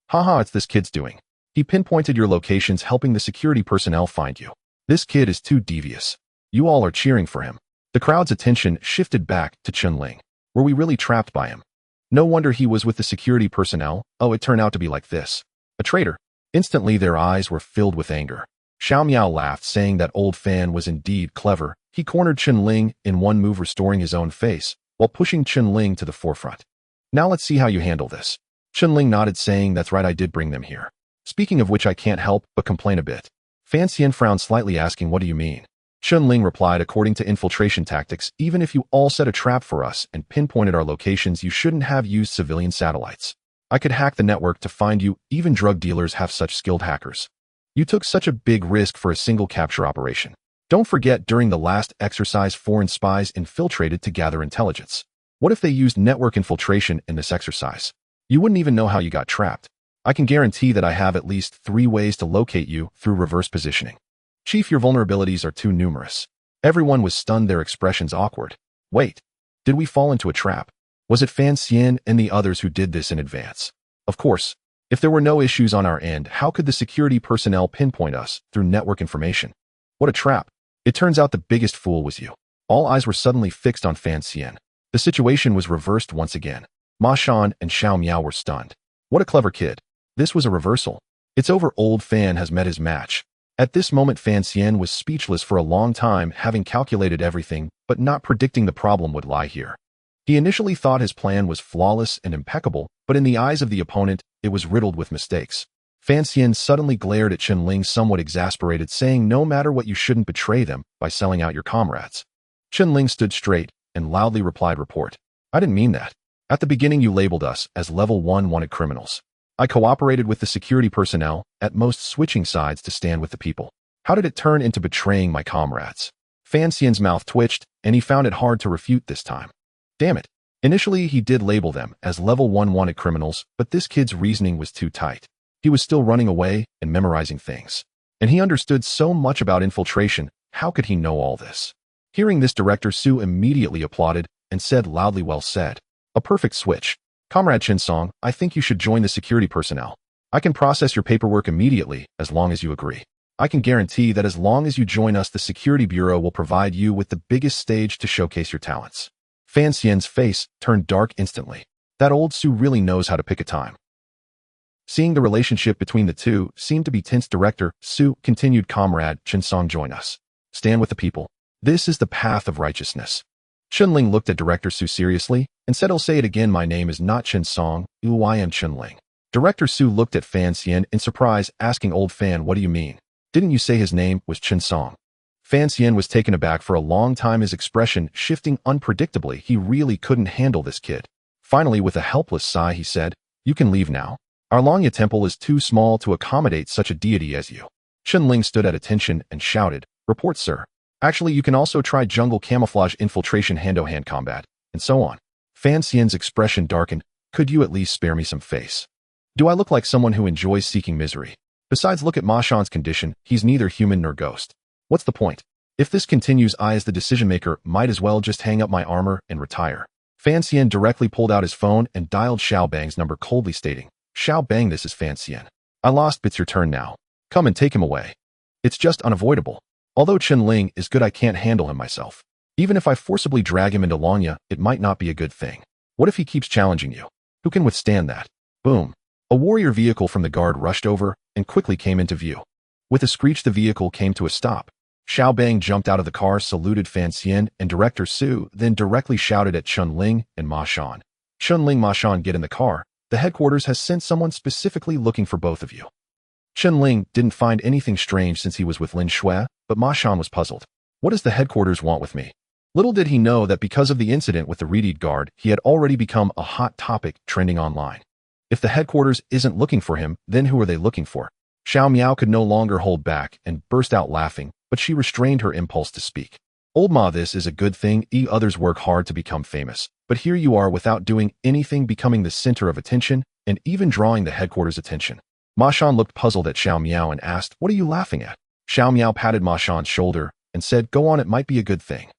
Haha, it's this kid's doing. He pinpointed your locations, helping the security personnel find you. This kid is too devious. You all are cheering for him." The crowd's attention shifted back to Chen Ling. Were we really trapped by him? No wonder he was with the security personnel. Oh, it turned out to be like this. A traitor. Instantly their eyes were filled with anger. Xiao Miao laughed, saying that Old Fan was indeed clever. He cornered Chen Ling in one move, restoring his own face, while pushing Chen Ling to the forefront. "Now let's see how you handle this." Chen Ling nodded, saying, "That's right, I did bring them here. Speaking of which, I can't help but complain a bit." Fan Xian frowned slightly, asking, "What do you mean?" Chen Ling replied, "According to infiltration tactics, even if you all set a trap for us and pinpointed our locations, you shouldn't have used civilian satellites. I could hack the network to find you. Even drug dealers have such skilled hackers. You took such a big risk for a single capture operation. Don't forget, during the last exercise, foreign spies infiltrated to gather intelligence. What if they used network infiltration in this exercise? You wouldn't even know how you got trapped. I can guarantee that I have at least 3 ways to locate you through reverse positioning. Chief, your vulnerabilities are too numerous." Everyone was stunned, their expressions awkward. Wait, did we fall into a trap? Was it Fan Xian and the others who did this in advance? Of course. If there were no issues on our end, how could the security personnel pinpoint us through network information? What a trap. It turns out the biggest fool was you. All eyes were suddenly fixed on Fan Xian. The situation was reversed once again. Ma Shan and Xiao Miao were stunned. What a clever kid. This was a reversal. It's over. Old Fan has met his match. At this moment, Fan Xian was speechless for a long time, having calculated everything, but not predicting the problem would lie here. He initially thought his plan was flawless and impeccable, but in the eyes of the opponent, it was riddled with mistakes. Fan Xian suddenly glared at Chen Ling, somewhat exasperated, saying, no matter what, you shouldn't betray them by selling out your comrades. Chen Ling stood straight and loudly replied, report. I didn't mean that. At the beginning you labeled us as level 1 wanted criminals. I cooperated with the security personnel, at most switching sides to stand with the people. How did it turn into betraying my comrades? Fan Xian's mouth twitched, and he found it hard to refute this time. Damn it. Initially he did label them as level 1 wanted criminals, but this kid's reasoning was too tight. He was still running away and memorizing things. And he understood so much about infiltration, how could he know all this? Hearing this, Director Su immediately applauded and said loudly, well said. A perfect switch. Comrade Chen Song, I think you should join the security personnel. I can process your paperwork immediately as long as you agree. I can guarantee that as long as you join us, the Security Bureau will provide you with the biggest stage to showcase your talents. Fan Xian's face turned dark instantly. That old Su really knows how to pick a time. Seeing the relationship between the two seemed to be tense, Director Su continued, Comrade Chen Song, join us. Stand with the people. This is the path of righteousness. Chen Ling looked at Director Su seriously and said, I'll say it again, my name is not Chen Song, I am Chen Ling. Director Su looked at Fan Xian in surprise, asking, old Fan, what do you mean? Didn't you say his name was Chen Song? Fan Xian was taken aback for a long time, his expression shifting unpredictably. He really couldn't handle this kid. Finally, with a helpless sigh, he said, you can leave now. Our Longya temple is too small to accommodate such a deity as you. Chen Ling stood at attention and shouted, report, sir. Actually, you can also try jungle camouflage, infiltration, hand-to-hand combat, and so on. Fan Xian's expression darkened. Could you at least spare me some face? Do I look like someone who enjoys seeking misery? Besides, look at Ma Shan's condition. He's neither human nor ghost. What's the point? If this continues, I as the decision-maker might as well just hang up my armor and retire. Fan Xian directly pulled out his phone and dialed Xiao Bang's number, coldly stating, Xiao Bang, this is Fan Xian. I lost, but it's your turn now. Come and take him away. It's just unavoidable. Although Chen Ling is good, I can't handle him myself. Even if I forcibly drag him into Longya, it might not be a good thing. What if he keeps challenging you? Who can withstand that? Boom. A warrior vehicle from the guard rushed over and quickly came into view. With a screech, the vehicle came to a stop. Xiao Bang jumped out of the car, saluted Fan Xian and Director Su, then directly shouted at Chen Ling and Ma Shan. Chen Ling, Ma Shan, get in the car. The headquarters has sent someone specifically looking for both of you. Chen Ling didn't find anything strange since he was with Lin Shui, but Ma Shan was puzzled. What does the headquarters want with me? Little did he know that because of the incident with the Reed guard, he had already become a hot topic trending online. If the headquarters isn't looking for him, then who are they looking for? Xiao Miao could no longer hold back and burst out laughing, but she restrained her impulse to speak. Old Ma, this is a good thing. Others work hard to become famous, but here you are without doing anything, becoming the center of attention and even drawing the headquarters' attention. Ma Shan looked puzzled at Xiao Miao and asked, what are you laughing at? Xiao Miao patted Ma Shan's shoulder and said, go on, it might be a good thing.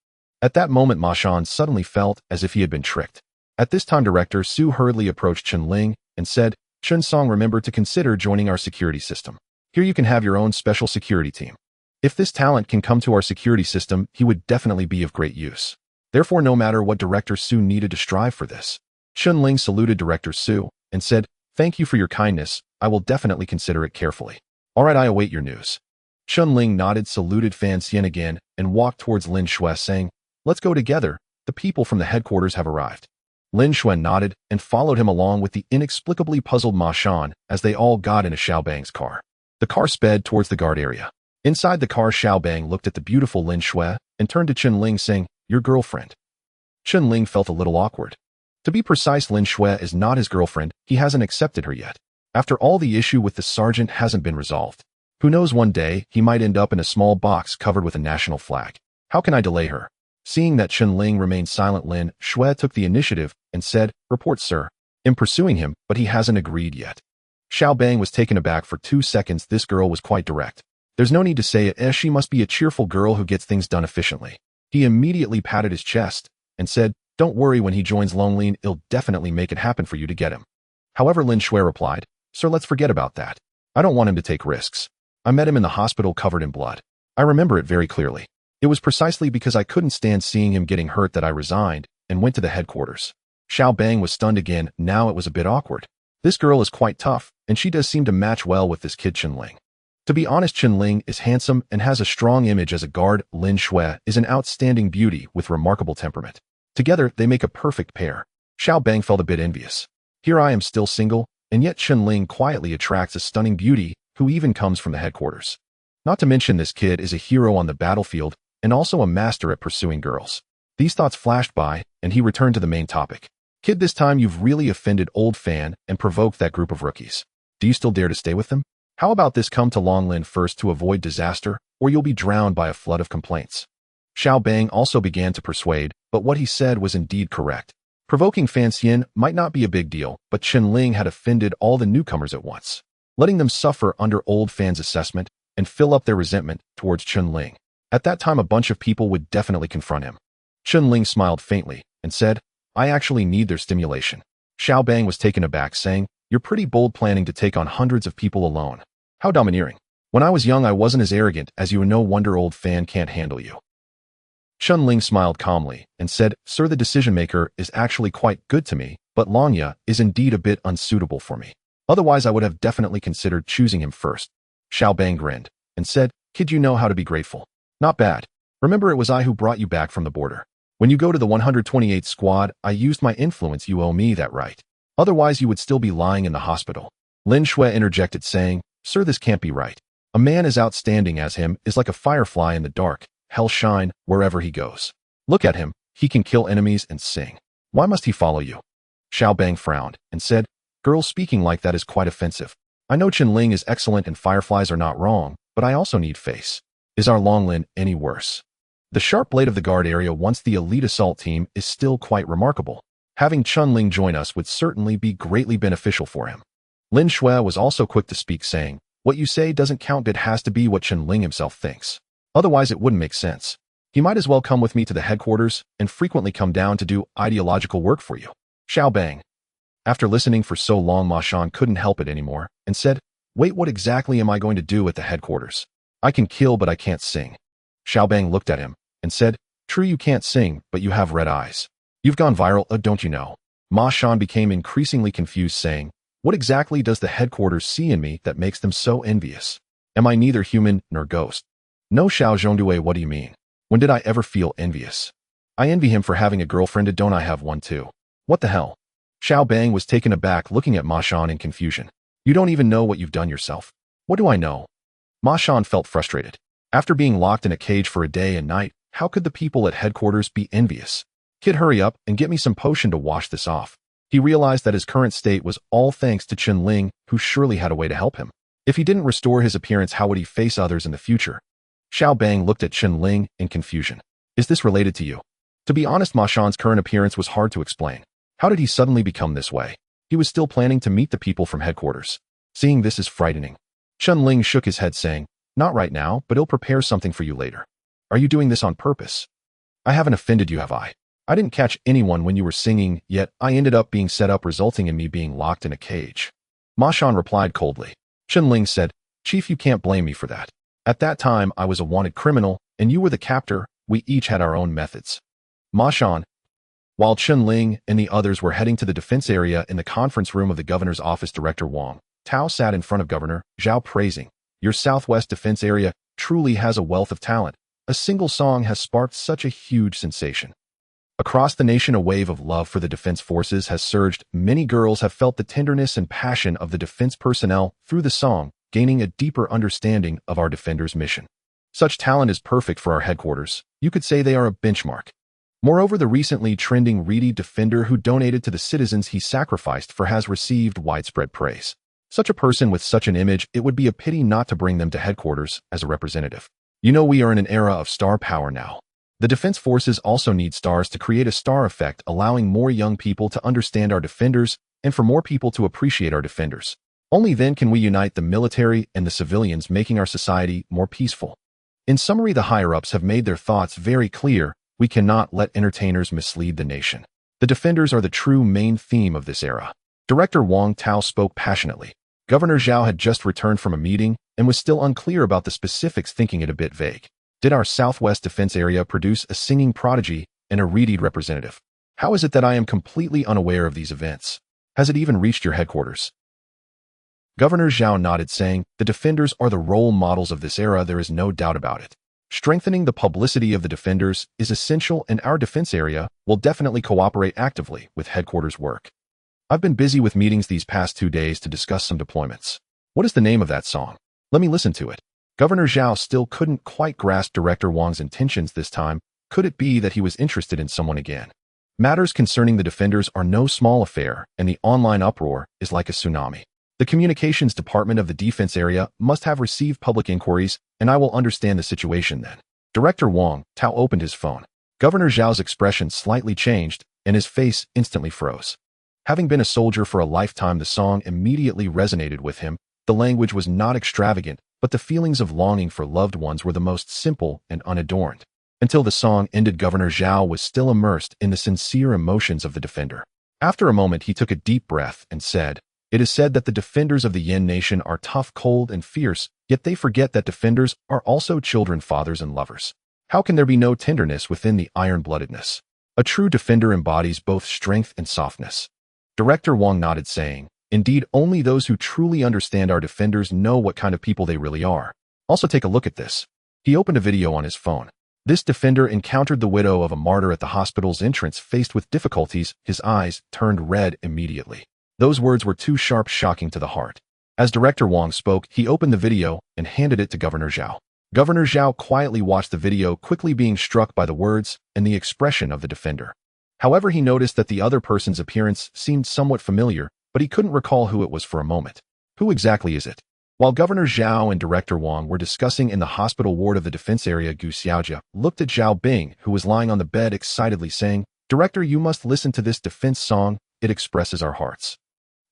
At that moment, Ma Shan suddenly felt as if he had been tricked. At this time, Director Su hurriedly approached Chen Ling and said, Chen Song, remember to consider joining our security system. Here you can have your own special security team. If this talent can come to our security system, he would definitely be of great use. Therefore, no matter what, Director Su needed to strive for this. Chen Ling saluted Director Su and said, thank you for your kindness. I will definitely consider it carefully. All right, I await your news. Chen Ling nodded, saluted Fan Xian again, and walked towards Lin Shui, saying, let's go together. The people from the headquarters have arrived. Lin Shui nodded and followed him along with the inexplicably puzzled Ma Shan as they all got into Xiao Bang's car. The car sped towards the guard area. Inside the car, Xiao Bang looked at the beautiful Lin Shui and turned to Chen Ling, saying, your girlfriend. Chen Ling felt a little awkward. To be precise, Lin Shui is not his girlfriend. He hasn't accepted her yet. After all, the issue with the sergeant hasn't been resolved. Who knows, one day he might end up in a small box covered with a national flag. How can I delay her? Seeing that Chen Ling remained silent, Lin Shui took the initiative and said, report, sir. I'm pursuing him, but he hasn't agreed yet. Xiao Bang was taken aback for 2 seconds. This girl was quite direct. There's no need to say it, as she must be a cheerful girl who gets things done efficiently. He immediately patted his chest and said, don't worry, when he joins Longlin, I'll definitely make it happen for you to get him. However, Lin Shui replied, sir, let's forget about that. I don't want him to take risks. I met him in the hospital covered in blood. I remember it very clearly. It was precisely because I couldn't stand seeing him getting hurt that I resigned and went to the headquarters. Xiao Bang was stunned again. Now it was a bit awkward. This girl is quite tough, and she does seem to match well with this kid Chen Ling. To be honest, Chen Ling is handsome and has a strong image as a guard. Lin Shui is an outstanding beauty with remarkable temperament. Together, they make a perfect pair. Xiao Bang felt a bit envious. Here I am still single, and yet Chen Ling quietly attracts a stunning beauty who even comes from the headquarters. Not to mention this kid is a hero on the battlefield and also a master at pursuing girls. These thoughts flashed by, and he returned to the main topic. Kid, this time you've really offended old Fan and provoked that group of rookies. Do you still dare to stay with them? How about this come to Longlin first to avoid disaster, or you'll be drowned by a flood of complaints? Xiao Bang also began to persuade, but what he said was indeed correct. Provoking Fan Xian might not be a big deal, but Chen Ling had offended all the newcomers at once, letting them suffer under old Fan's assessment and fill up their resentment towards Chen Ling. At that time, a bunch of people would definitely confront him. Chen Ling smiled faintly and said, I actually need their stimulation. Xiao Bang was taken aback, saying, You're pretty bold planning to take on hundreds of people alone. How domineering. When I was young, I wasn't as arrogant as you, and no wonder old Fan can't handle you. Chen Ling smiled calmly and said, Sir, the decision-maker is actually quite good to me, but Longya is indeed a bit unsuitable for me. Otherwise, I would have definitely considered choosing him first. Xiao Bang grinned and said, Kid, you know how to be grateful. Not bad. Remember, it was I who brought you back from the border. When you go to the 128th squad, I used my influence. You owe me that right. Otherwise, you would still be lying in the hospital. Lin Shui interjected, saying, Sir, this can't be right. A man as outstanding as him is like a firefly in the dark. Hell shine wherever he goes. Look at him. He can kill enemies and sing. Why must he follow you? Xiao Bang frowned and said, Girls, speaking like that is quite offensive. I know Chen Ling is excellent and fireflies are not wrong, but I also need face. Is our Longlin any worse? The sharp blade of the guard area once the elite assault team is still quite remarkable. Having Chen Ling join us would certainly be greatly beneficial for him. Lin Shui was also quick to speak, saying, What you say doesn't count. It has to be what Chen Ling himself thinks. Otherwise, it wouldn't make sense. He might as well come with me to the headquarters and frequently come down to do ideological work for you. Xiao Bang. After listening for so long, Ma Shan couldn't help it anymore and said, Wait, what exactly am I going to do at the headquarters? I can kill, but I can't sing. Xiao Bang looked at him and said, True, you can't sing, but you have red eyes. You've gone viral, don't you know? Ma Shan became increasingly confused, saying, What exactly does the headquarters see in me that makes them so envious? Am I neither human nor ghost? No, Xiao Zhongdue, what do you mean? When did I ever feel envious? I envy him for having a girlfriend, don't I have one too? What the hell? Xiao Bang was taken aback, looking at Ma Shan in confusion. You don't even know what you've done yourself. What do I know? Ma Shan felt frustrated. After being locked in a cage for a day and night, how could the people at headquarters be envious? Kid, hurry up and get me some potion to wash this off. He realized that his current state was all thanks to Chen Ling, who surely had a way to help him. If he didn't restore his appearance, how would he face others in the future? Xiao Bang looked at Chen Ling in confusion. Is this related to you? To be honest, Ma Shan's current appearance was hard to explain. How did he suddenly become this way? He was still planning to meet the people from headquarters. Seeing this is frightening. Chen Ling shook his head, saying, Not right now, but he'll prepare something for you later. Are you doing this on purpose? I haven't offended you, have I? I didn't catch anyone when you were singing, yet I ended up being set up, resulting in me being locked in a cage. Ma Shan replied coldly. Chen Ling said, Chief, you can't blame me for that. At that time, I was a wanted criminal, and you were the captor. We each had our own methods. Ma Shan. While Chen Ling and the others were heading to the defense area in the conference room of the governor's office, Director Wang Tao sat in front of Governor Zhao, praising, Your Southwest defense area truly has a wealth of talent. A single song has sparked such a huge sensation. Across the nation, a wave of love for the defense forces has surged. Many girls have felt the tenderness and passion of the defense personnel through the song, gaining a deeper understanding of our defenders' mission. Such talent is perfect for our headquarters. You could say they are a benchmark. Moreover, the recently trending Reedy defender who donated to the citizens he sacrificed for has received widespread praise. Such a person with such an image, it would be a pity not to bring them to headquarters as a representative. You know, we are in an era of star power now. The defense forces also need stars to create a star effect, allowing more young people to understand our defenders and for more people to appreciate our defenders. Only then can we unite the military and the civilians, making our society more peaceful. In summary, the higher-ups have made their thoughts very clear. We cannot let entertainers mislead the nation. The defenders are the true main theme of this era. Director Wang Tao spoke passionately. Governor Zhao had just returned from a meeting and was still unclear about the specifics, thinking it a bit vague. Did our Southwest defense area produce a singing prodigy and a reedied representative? How is it that I am completely unaware of these events? Has it even reached your headquarters? Governor Zhao nodded, saying, The defenders are the role models of this era, there is no doubt about it. Strengthening the publicity of the defenders is essential, and our defense area will definitely cooperate actively with headquarters work. I've been busy with meetings these past 2 days to discuss some deployments. What is the name of that song? Let me listen to it. Governor Zhao still couldn't quite grasp Director Wang's intentions this time. Could it be that he was interested in someone again? Matters concerning the defenders are no small affair, and the online uproar is like a tsunami. The communications department of the defense area must have received public inquiries, and I will understand the situation then. Director Wang, Tao opened his phone. Governor Zhao's expression slightly changed, and his face instantly froze. Having been a soldier for a lifetime, the song immediately resonated with him. The language was not extravagant, but the feelings of longing for loved ones were the most simple and unadorned. Until the song ended, Governor Zhao was still immersed in the sincere emotions of the defender. After a moment, he took a deep breath and said, "It is said that the defenders of the Yen nation are tough, cold, and fierce, yet they forget that defenders are also children, fathers, and lovers. How can there be no tenderness within the iron-bloodedness? A true defender embodies both strength and softness." Director Wang nodded, saying, "Indeed, only those who truly understand our defenders know what kind of people they really are. Also, take a look at this." He opened a video on his phone. This defender encountered the widow of a martyr at the hospital's entrance. Faced with difficulties, his eyes turned red immediately. Those words were too sharp, shocking to the heart. As Director Wang spoke, he opened the video and handed it to Governor Zhao. Governor Zhao quietly watched the video, quickly being struck by the words and the expression of the defender. However, he noticed that the other person's appearance seemed somewhat familiar, but he couldn't recall who it was for a moment. Who exactly is it? While Governor Zhao and Director Wang were discussing in the hospital ward of the defense area, Gu Xiaojia looked at Zhao Bing, who was lying on the bed excitedly, saying, "Director, you must listen to this defense song. It expresses our hearts."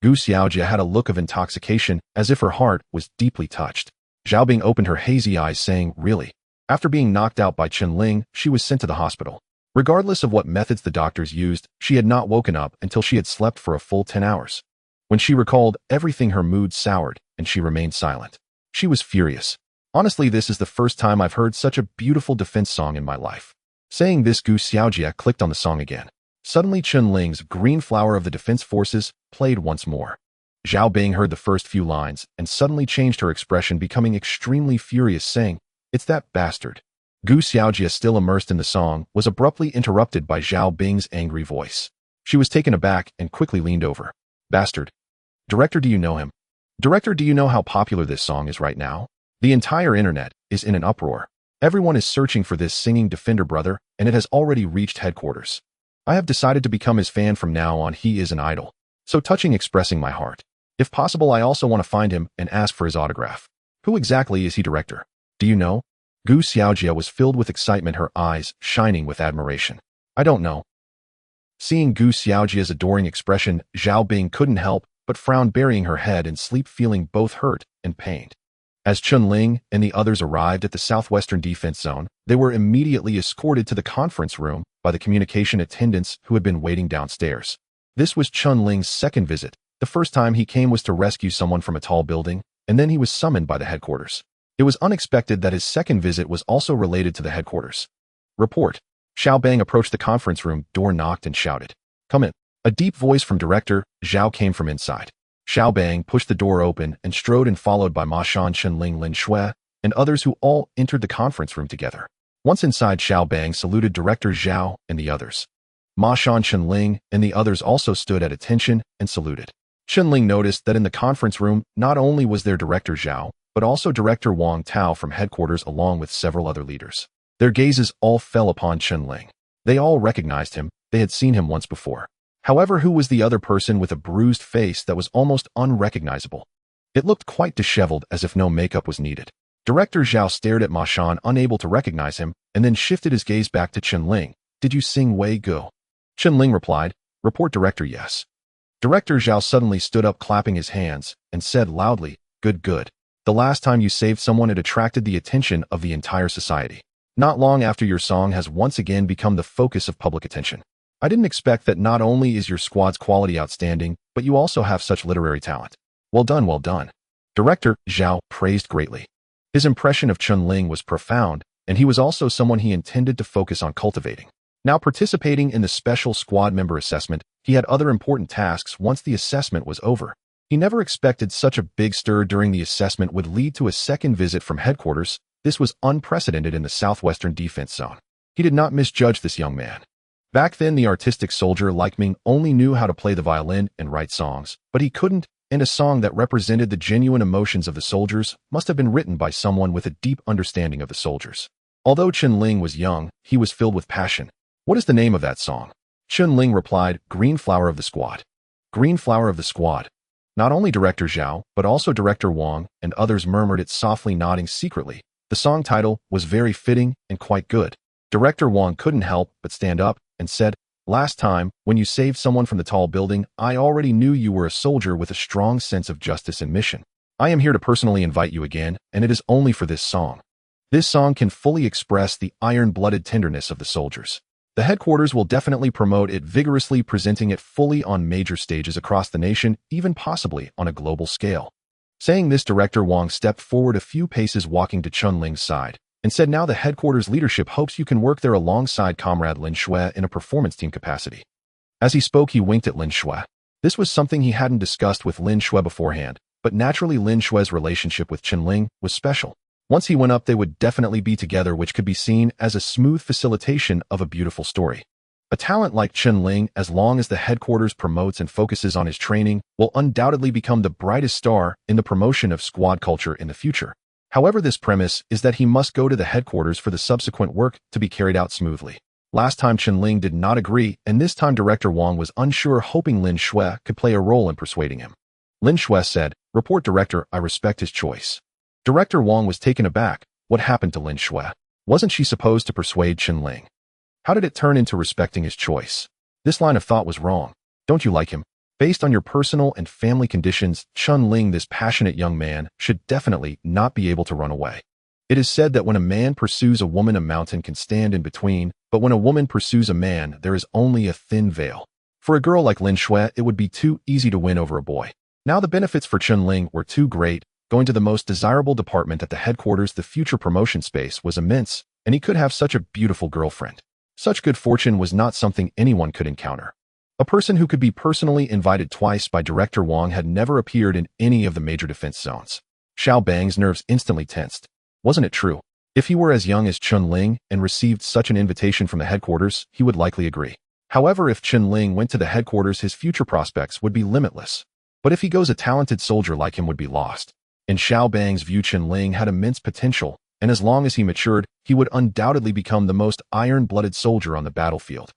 Gu Xiaojia had a look of intoxication, as if her heart was deeply touched. Zhao Bing opened her hazy eyes, saying, "Really?" After being knocked out by Chen Ling, she was sent to the hospital. Regardless of what methods the doctors used, she had not woken up until she had slept for a full 10 hours. When she recalled everything, her mood soured, and she remained silent. She was furious. "Honestly, this is the first time I've heard such a beautiful defense song in my life." Saying this, Gu Xiaojia clicked on the song again. Suddenly, Chen Ling's Green Flower of the Defense Forces played once more. Zhao Bing heard the first few lines and suddenly changed her expression, becoming extremely furious, saying, "It's that bastard." Gu Xiaojia, still immersed in the song, was abruptly interrupted by Zhao Bing's angry voice. She was taken aback and quickly leaned over. "Bastard? Director, do you know him? Director, do you know how popular this song is right now? The entire internet is in an uproar. Everyone is searching for this singing defender brother, and it has already reached headquarters. I have decided to become his fan from now on. He is an idol. So touching, expressing my heart. If possible, I also want to find him and ask for his autograph. Who exactly is he, Director? Do you know?" Gu Xiaojia was filled with excitement, her eyes shining with admiration. "I don't know." Seeing Gu Xiaojia's adoring expression, Zhao Bing couldn't help but frown, burying her head in sleep, feeling both hurt and pained. As Chen Ling and the others arrived at the southwestern defense zone, they were immediately escorted to the conference room by the communication attendants who had been waiting downstairs. This was Chen Ling's second visit. The first time he came was to rescue someone from a tall building, and then he was summoned by the headquarters. It was unexpected that his second visit was also related to the headquarters. "Report." Xiao Bang approached the conference room, door knocked, and shouted, "Come in." A deep voice from Director Zhao came from inside. Xiao Bang pushed the door open and strode in, followed by Ma Shan, Chen Ling, Lin Shui, and others who all entered the conference room together. Once inside, Xiao Bang saluted Director Zhao and the others. Ma Shan, Chen Ling, and the others also stood at attention and saluted. Chen Ling noticed that in the conference room, not only was there Director Zhao, but also Director Wang Tao from headquarters, along with several other leaders. Their gazes all fell upon Chen Ling. They all recognized him. They had seen him once before. However, who was the other person with a bruised face that was almost unrecognizable? It looked quite disheveled, as if no makeup was needed. Director Zhao stared at Ma Shan, unable to recognize him, and then shifted his gaze back to Chen Ling. "Did you sing Wei Go?" Chen Ling replied, "Report, Director, yes." Director Zhao suddenly stood up, clapping his hands, and said loudly, "Good, good. The last time you saved someone, it attracted the attention of the entire society. Not long after, your song has once again become the focus of public attention. I didn't expect that not only is your squad's quality outstanding, but you also have such literary talent. Well done, well done." Director Zhao praised greatly. His impression of Chen Ling was profound, and he was also someone he intended to focus on cultivating. Now, participating in the special squad member assessment, he had other important tasks once the assessment was over. He never expected such a big stir during the assessment would lead to a second visit from headquarters. This was unprecedented in the southwestern defense zone. He did not misjudge this young man. Back then, the artistic soldier like Ming only knew how to play the violin and write songs, but he couldn't, and a song that represented the genuine emotions of the soldiers must have been written by someone with a deep understanding of the soldiers. Although Chen Ling was young, he was filled with passion. What is the name of that song? Chen Ling replied, Green Flower of the Squad. Green Flower of the Squad. Not only director Zhao, but also director Wang and others murmured it softly, nodding secretly. The song title was very fitting and quite good. Director Wang couldn't help but stand up and said, Last time, when you saved someone from the tall building, I already knew you were a soldier with a strong sense of justice and mission. I am here to personally invite you again, and it is only for this song. This song can fully express the iron-blooded tenderness of the soldiers. The headquarters will definitely promote it vigorously, presenting it fully on major stages across the nation, even possibly on a global scale. Saying this, Director Wang stepped forward a few paces, walking to Chen Ling's side, and said, Now the headquarters leadership hopes you can work there alongside Comrade Lin Shui in a performance team capacity. As he spoke, he winked at Lin Shui. This was something he hadn't discussed with Lin Shui beforehand, but naturally Lin Shui's relationship with Chen Ling was special. Once he went up, they would definitely be together, which could be seen as a smooth facilitation of a beautiful story. A talent like Chen Ling, as long as the headquarters promotes and focuses on his training, will undoubtedly become the brightest star in the promotion of squad culture in the future. However, this premise is that he must go to the headquarters for the subsequent work to be carried out smoothly. Last time Chen Ling did not agree, and this time Director Wang was unsure, hoping Lin Shui could play a role in persuading him. Lin Shui said, Report Director, I respect his choice. Director Wang was taken aback. What happened to Lin Shui? Wasn't she supposed to persuade Chen Ling? How did it turn into respecting his choice? This line of thought was wrong. Don't you like him? Based on your personal and family conditions, Chen Ling, this passionate young man, should definitely not be able to run away. It is said that when a man pursues a woman, a mountain can stand in between, but when a woman pursues a man, there is only a thin veil. For a girl like Lin Shui, it would be too easy to win over a boy. Now the benefits for Chen Ling were too great. Going to the most desirable department at the headquarters, the future promotion space, was immense, and he could have such a beautiful girlfriend. Such good fortune was not something anyone could encounter. A person who could be personally invited twice by Director Wang had never appeared in any of the major defense zones. Xiao Bang's nerves instantly tensed. Wasn't it true? If he were as young as Chen Ling and received such an invitation from the headquarters, he would likely agree. However, if Chen Ling went to the headquarters, his future prospects would be limitless. But if he goes, a talented soldier like him would be lost. In Xiao Bang's view, Chen Ling had immense potential, and as long as he matured, he would undoubtedly become the most iron-blooded soldier on the battlefield.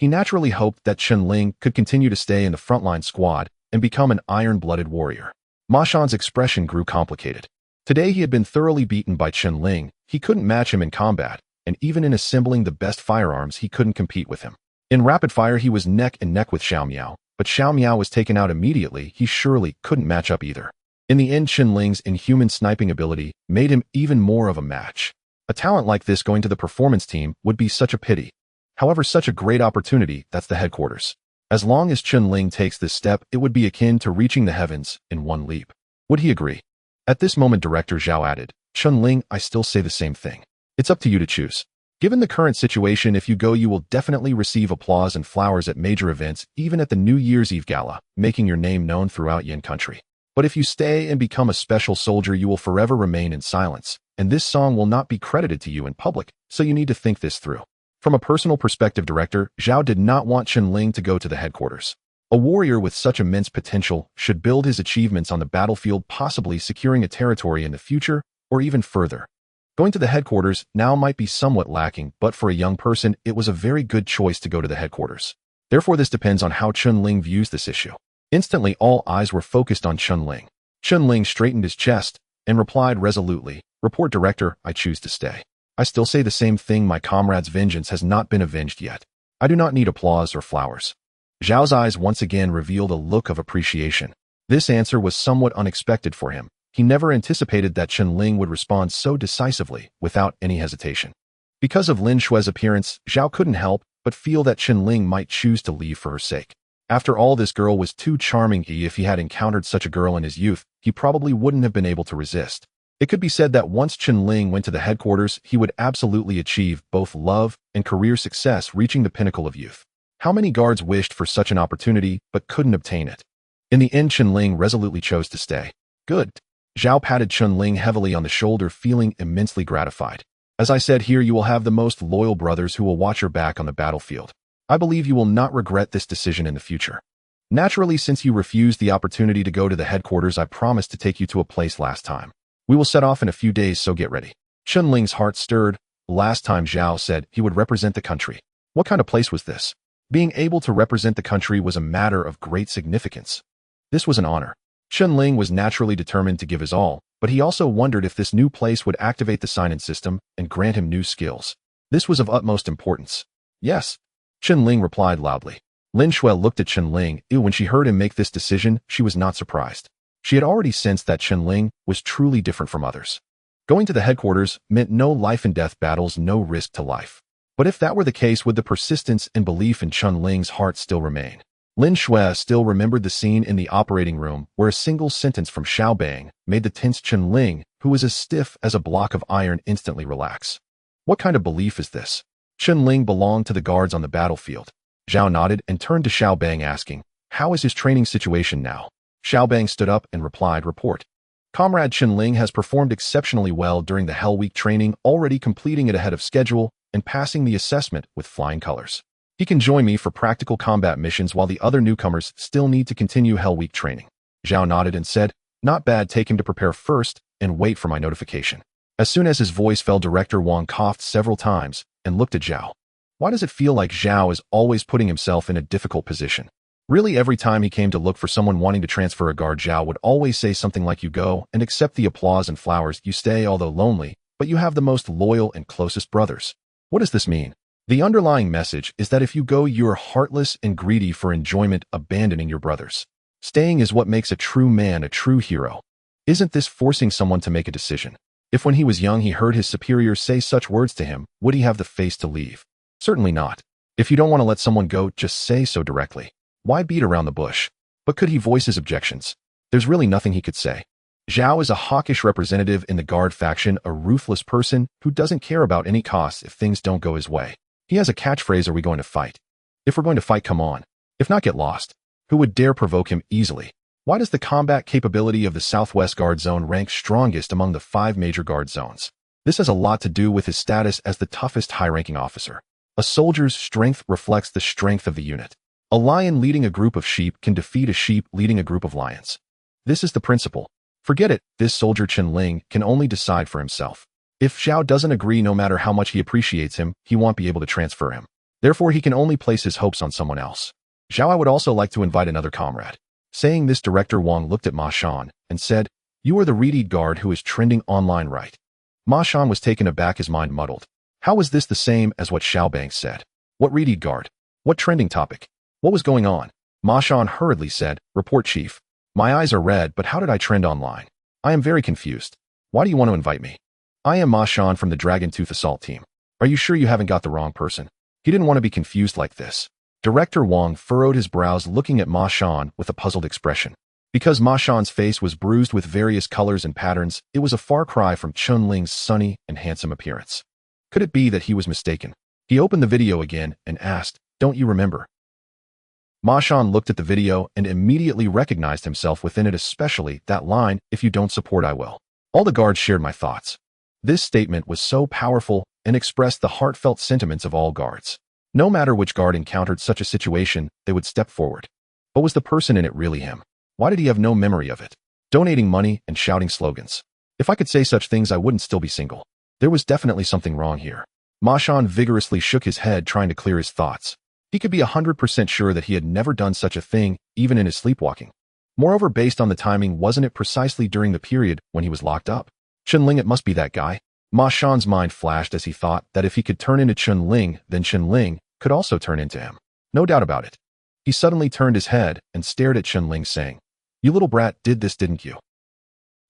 He naturally hoped that Chen Ling could continue to stay in the frontline squad and become an iron-blooded warrior. Ma Shan's expression grew complicated. Today he had been thoroughly beaten by Chen Ling. He couldn't match him in combat, and even in assembling the best firearms, he couldn't compete with him. In rapid fire, he was neck and neck with Xiao Miao, but Xiao Miao was taken out immediately. He surely couldn't match up either. In the end, Chen Ling's inhuman sniping ability made him even more of a match. A talent like this going to the performance team would be such a pity. However, such a great opportunity, that's the headquarters. As long as Chen Ling takes this step, it would be akin to reaching the heavens in one leap. Would he agree? At this moment, Director Zhao added, Chen Ling, I still say the same thing. It's up to you to choose. Given the current situation, if you go, you will definitely receive applause and flowers at major events, even at the New Year's Eve gala, making your name known throughout Yin country. But if you stay and become a special soldier, you will forever remain in silence, and this song will not be credited to you in public, so you need to think this through. From a personal perspective, Director Zhao did not want Chen Ling to go to the headquarters. A warrior with such immense potential should build his achievements on the battlefield, possibly securing a territory in the future, or even further. Going to the headquarters now might be somewhat lacking, but for a young person, it was a very good choice to go to the headquarters. Therefore, this depends on how Chen Ling views this issue. Instantly, all eyes were focused on Chen Ling. Chen Ling straightened his chest and replied resolutely, Report Director, I choose to stay. I still say the same thing. My comrade's vengeance has not been avenged yet. I do not need applause or flowers. Zhao's eyes once again revealed a look of appreciation. This answer was somewhat unexpected for him. He never anticipated that Chen Ling would respond so decisively, without any hesitation. Because of Lin Shui's appearance, Zhao couldn't help but feel that Chen Ling might choose to leave for her sake. After all, this girl was too charming. If he had encountered such a girl in his youth, he probably wouldn't have been able to resist. It could be said that once Chen Ling went to the headquarters, he would absolutely achieve both love and career success, reaching the pinnacle of youth. How many guards wished for such an opportunity but couldn't obtain it? In the end, Chen Ling resolutely chose to stay. Good. Zhao patted Chen Ling heavily on the shoulder, feeling immensely gratified. As I said, here you will have the most loyal brothers who will watch your back on the battlefield. I believe you will not regret this decision in the future. Naturally, since you refused the opportunity to go to the headquarters, I promised to take you to a place last time. We will set off in a few days, so get ready. Chen Ling's heart stirred. Last time Zhao said he would represent the country. What kind of place was this? Being able to represent the country was a matter of great significance. This was an honor. Chen Ling was naturally determined to give his all, but he also wondered if this new place would activate the sign-in system and grant him new skills. This was of utmost importance. Yes. Chen Ling replied loudly. Lin Shui looked at Chen Ling. When she heard him make this decision, she was not surprised. She had already sensed that Chen Ling was truly different from others. Going to the headquarters meant no life-and-death battles, no risk to life. But if that were the case, would the persistence and belief in Chen Ling's heart still remain? Lin Shui still remembered the scene in the operating room where a single sentence from Xiao Bang made the tense Chen Ling, who was as stiff as a block of iron, instantly relax. What kind of belief is this? Chen Ling belonged to the guards on the battlefield. Zhao nodded and turned to Xiao Bang, asking, "How is his training situation now?" Xiao Bang stood up and replied, "Report. Comrade Chen Ling has performed exceptionally well during the Hell Week training, already completing it ahead of schedule and passing the assessment with flying colors. He can join me for practical combat missions while the other newcomers still need to continue Hell Week training." Zhao nodded and said, "Not bad, take him to prepare first and wait for my notification." As soon as his voice fell, Director Wang coughed several times and looked at Zhao. Why does it feel like Zhao is always putting himself in a difficult position? Really, every time he came to look for someone wanting to transfer a guard, Zhao would always say something like, "You go and accept the applause and flowers. You stay, although lonely, but you have the most loyal and closest brothers." What does this mean? The underlying message is that if you go, you're heartless and greedy for enjoyment, abandoning your brothers. Staying is what makes a true man a true hero. Isn't this forcing someone to make a decision? If when he was young he heard his superiors say such words to him, would he have the face to leave? Certainly not. If you don't want to let someone go, just say so directly. Why beat around the bush? But could he voice his objections? There's really nothing he could say. Zhao is a hawkish representative in the guard faction, a ruthless person who doesn't care about any cost if things don't go his way. He has a catchphrase, "Are we going to fight? If we're going to fight, come on. If not, get lost." Who would dare provoke him easily? Why does the combat capability of the Southwest Guard Zone rank strongest among the 5 major guard zones? This has a lot to do with his status as the toughest high-ranking officer. A soldier's strength reflects the strength of the unit. A lion leading a group of sheep can defeat a sheep leading a group of lions. This is the principle. Forget it, this soldier Chen Ling can only decide for himself. If Zhao doesn't agree, no matter how much he appreciates him, he won't be able to transfer him. Therefore, he can only place his hopes on someone else. Zhao, I would also like to invite another comrade. Saying this, Director Wang looked at Ma Shan and said, "You are the reedy guard who is trending online, right?" Ma Shan was taken aback, his mind muddled. How was this the same as what Xiao Bang said? What reedy guard? What trending topic? What was going on? Ma Shan hurriedly said, "Report, Chief. My eyes are red, but how did I trend online? I am very confused. Why do you want to invite me?" "I am Ma Shan from the Dragon Tooth Assault Team. Are you sure you haven't got the wrong person?" He didn't want to be confused like this. Director Wang furrowed his brows, looking at Ma Shan with a puzzled expression. Because Ma Shan's face was bruised with various colors and patterns, it was a far cry from Chen Ling's sunny and handsome appearance. Could it be that he was mistaken? He opened the video again and asked, "Don't you remember?" Ma Shan looked at the video and immediately recognized himself within it, especially that line, "If you don't support, I will." All the guards shared my thoughts. This statement was so powerful and expressed the heartfelt sentiments of all guards. No matter which guard encountered such a situation, they would step forward. But was the person in it really him? Why did he have no memory of it? Donating money and shouting slogans. If I could say such things, I wouldn't still be single. There was definitely something wrong here. Ma Shan vigorously shook his head, trying to clear his thoughts. He could be 100% sure that he had never done such a thing, even in his sleepwalking. Moreover, based on the timing, wasn't it precisely during the period when he was locked up? Chen Ling, it must be that guy. Ma Shan's mind flashed as he thought that if he could turn into Chen Ling, then Chen Ling could also turn into him. No doubt about it. He suddenly turned his head and stared at Chen Ling, saying, "You little brat did this, didn't you?"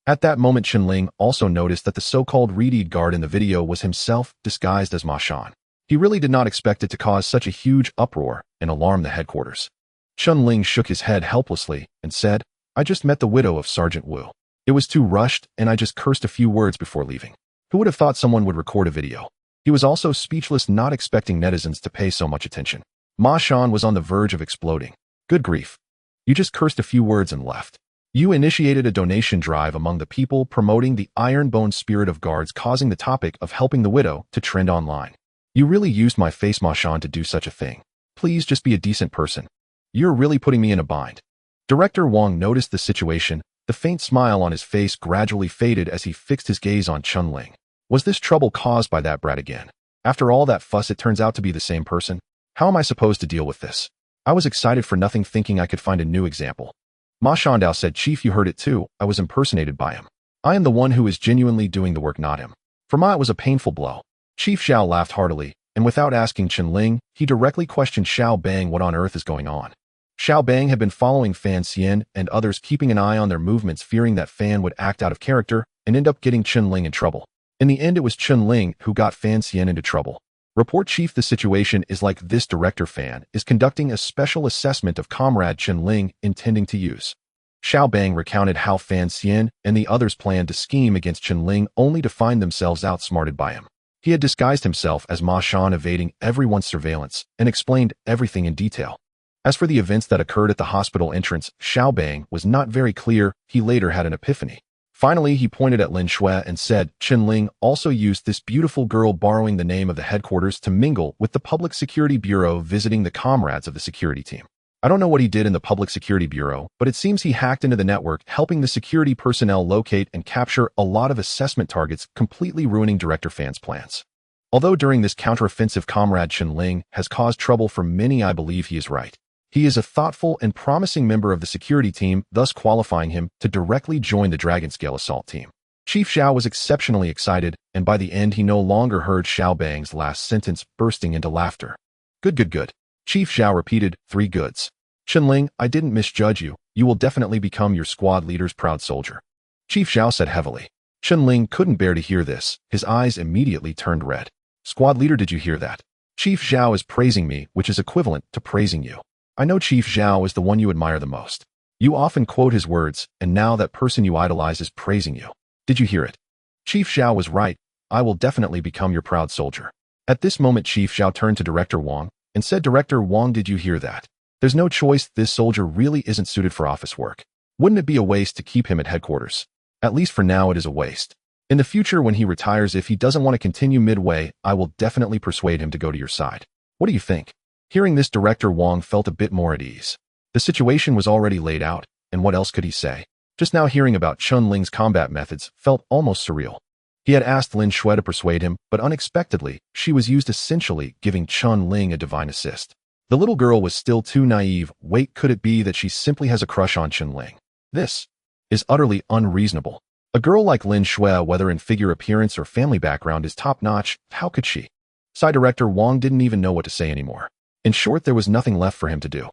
At that moment, Chen Ling also noticed that the so-called reedy guard in the video was himself, disguised as Ma Shan. He really did not expect it to cause such a huge uproar and alarm the headquarters. Chen Ling shook his head helplessly and said, "I just met the widow of Sergeant Wu. It was too rushed, and I just cursed a few words before leaving." Who would have thought someone would record a video? He was also speechless, not expecting netizens to pay so much attention. Ma Shan was on the verge of exploding. Good grief. You just cursed a few words and left. You initiated a donation drive among the people, promoting the iron-bone spirit of guards, causing the topic of helping the widow to trend online. You really used my face, Ma Shan, to do such a thing. Please just be a decent person. You're really putting me in a bind. Director Wong noticed the situation. The faint smile on his face gradually faded as he fixed his gaze on Chen Ling. Was this trouble caused by that brat again? After all that fuss, it turns out to be the same person. How am I supposed to deal with this? I was excited for nothing, thinking I could find a new example. Ma Shandao said, Chief, you heard it too. I was impersonated by him. I am the one who is genuinely doing the work, not him. For Ma, it was a painful blow. Chief Zhao laughed heartily, and without asking Chen Ling, he directly questioned Xiao Bang what on earth is going on. Xiao Bang had been following Fan Xian and others, keeping an eye on their movements, fearing that Fan would act out of character and end up getting Chen Ling in trouble. In the end, it was Chen Ling who got Fan Xian into trouble. Report, Chief, the situation is like this. Director Fan is conducting a special assessment of Comrade Chen Ling, intending to use. Xiao Bang recounted how Fan Xian and the others planned to scheme against Chen Ling only to find themselves outsmarted by him. He had disguised himself as Ma Shan, evading everyone's surveillance, and explained everything in detail. As for the events that occurred at the hospital entrance, Xiao Bang was not very clear. He later had an epiphany. Finally, he pointed at Lin Shui and said, Chen Ling also used this beautiful girl, borrowing the name of the headquarters, to mingle with the Public Security Bureau, visiting the comrades of the security team. I don't know what he did in the Public Security Bureau, but it seems he hacked into the network, helping the security personnel locate and capture a lot of assessment targets, completely ruining Director Fan's plans. Although during this counteroffensive, Comrade Chen Ling has caused trouble for many, I believe he is right. He is a thoughtful and promising member of the security team, thus qualifying him to directly join the Dragon Scale Assault team. Chief Zhao was exceptionally excited, and by the end he no longer heard Xiao Bang's last sentence, bursting into laughter. Good. Chief Zhao repeated, 3 goods. Chen Ling, I didn't misjudge you. You will definitely become your squad leader's proud soldier. Chief Zhao said heavily. Chen Ling couldn't bear to hear this. His eyes immediately turned red. Squad leader, did you hear that? Chief Zhao is praising me, which is equivalent to praising you. I know Chief Zhao is the one you admire the most. You often quote his words, and now that person you idolize is praising you. Did you hear it? Chief Zhao was right. I will definitely become your proud soldier. At this moment, Chief Zhao turned to Director Wong and said, Director Wong, did you hear that? There's no choice. This soldier really isn't suited for office work. Wouldn't it be a waste to keep him at headquarters? At least for now, it is a waste. In the future, when he retires, if he doesn't want to continue midway, I will definitely persuade him to go to your side. What do you think? Hearing this, Director Wong felt a bit more at ease. The situation was already laid out, and what else could he say? Just now hearing about Chen Ling's combat methods felt almost surreal. He had asked Lin Shui to persuade him, but unexpectedly, she was used, essentially giving Chen Ling a divine assist. The little girl was still too naive. Wait, could it be that she simply has a crush on Chen Ling? This is utterly unreasonable. A girl like Lin Shui, whether in figure, appearance, or family background, is top-notch. How could she? Side Director Wong didn't even know what to say anymore. In short, there was nothing left for him to do.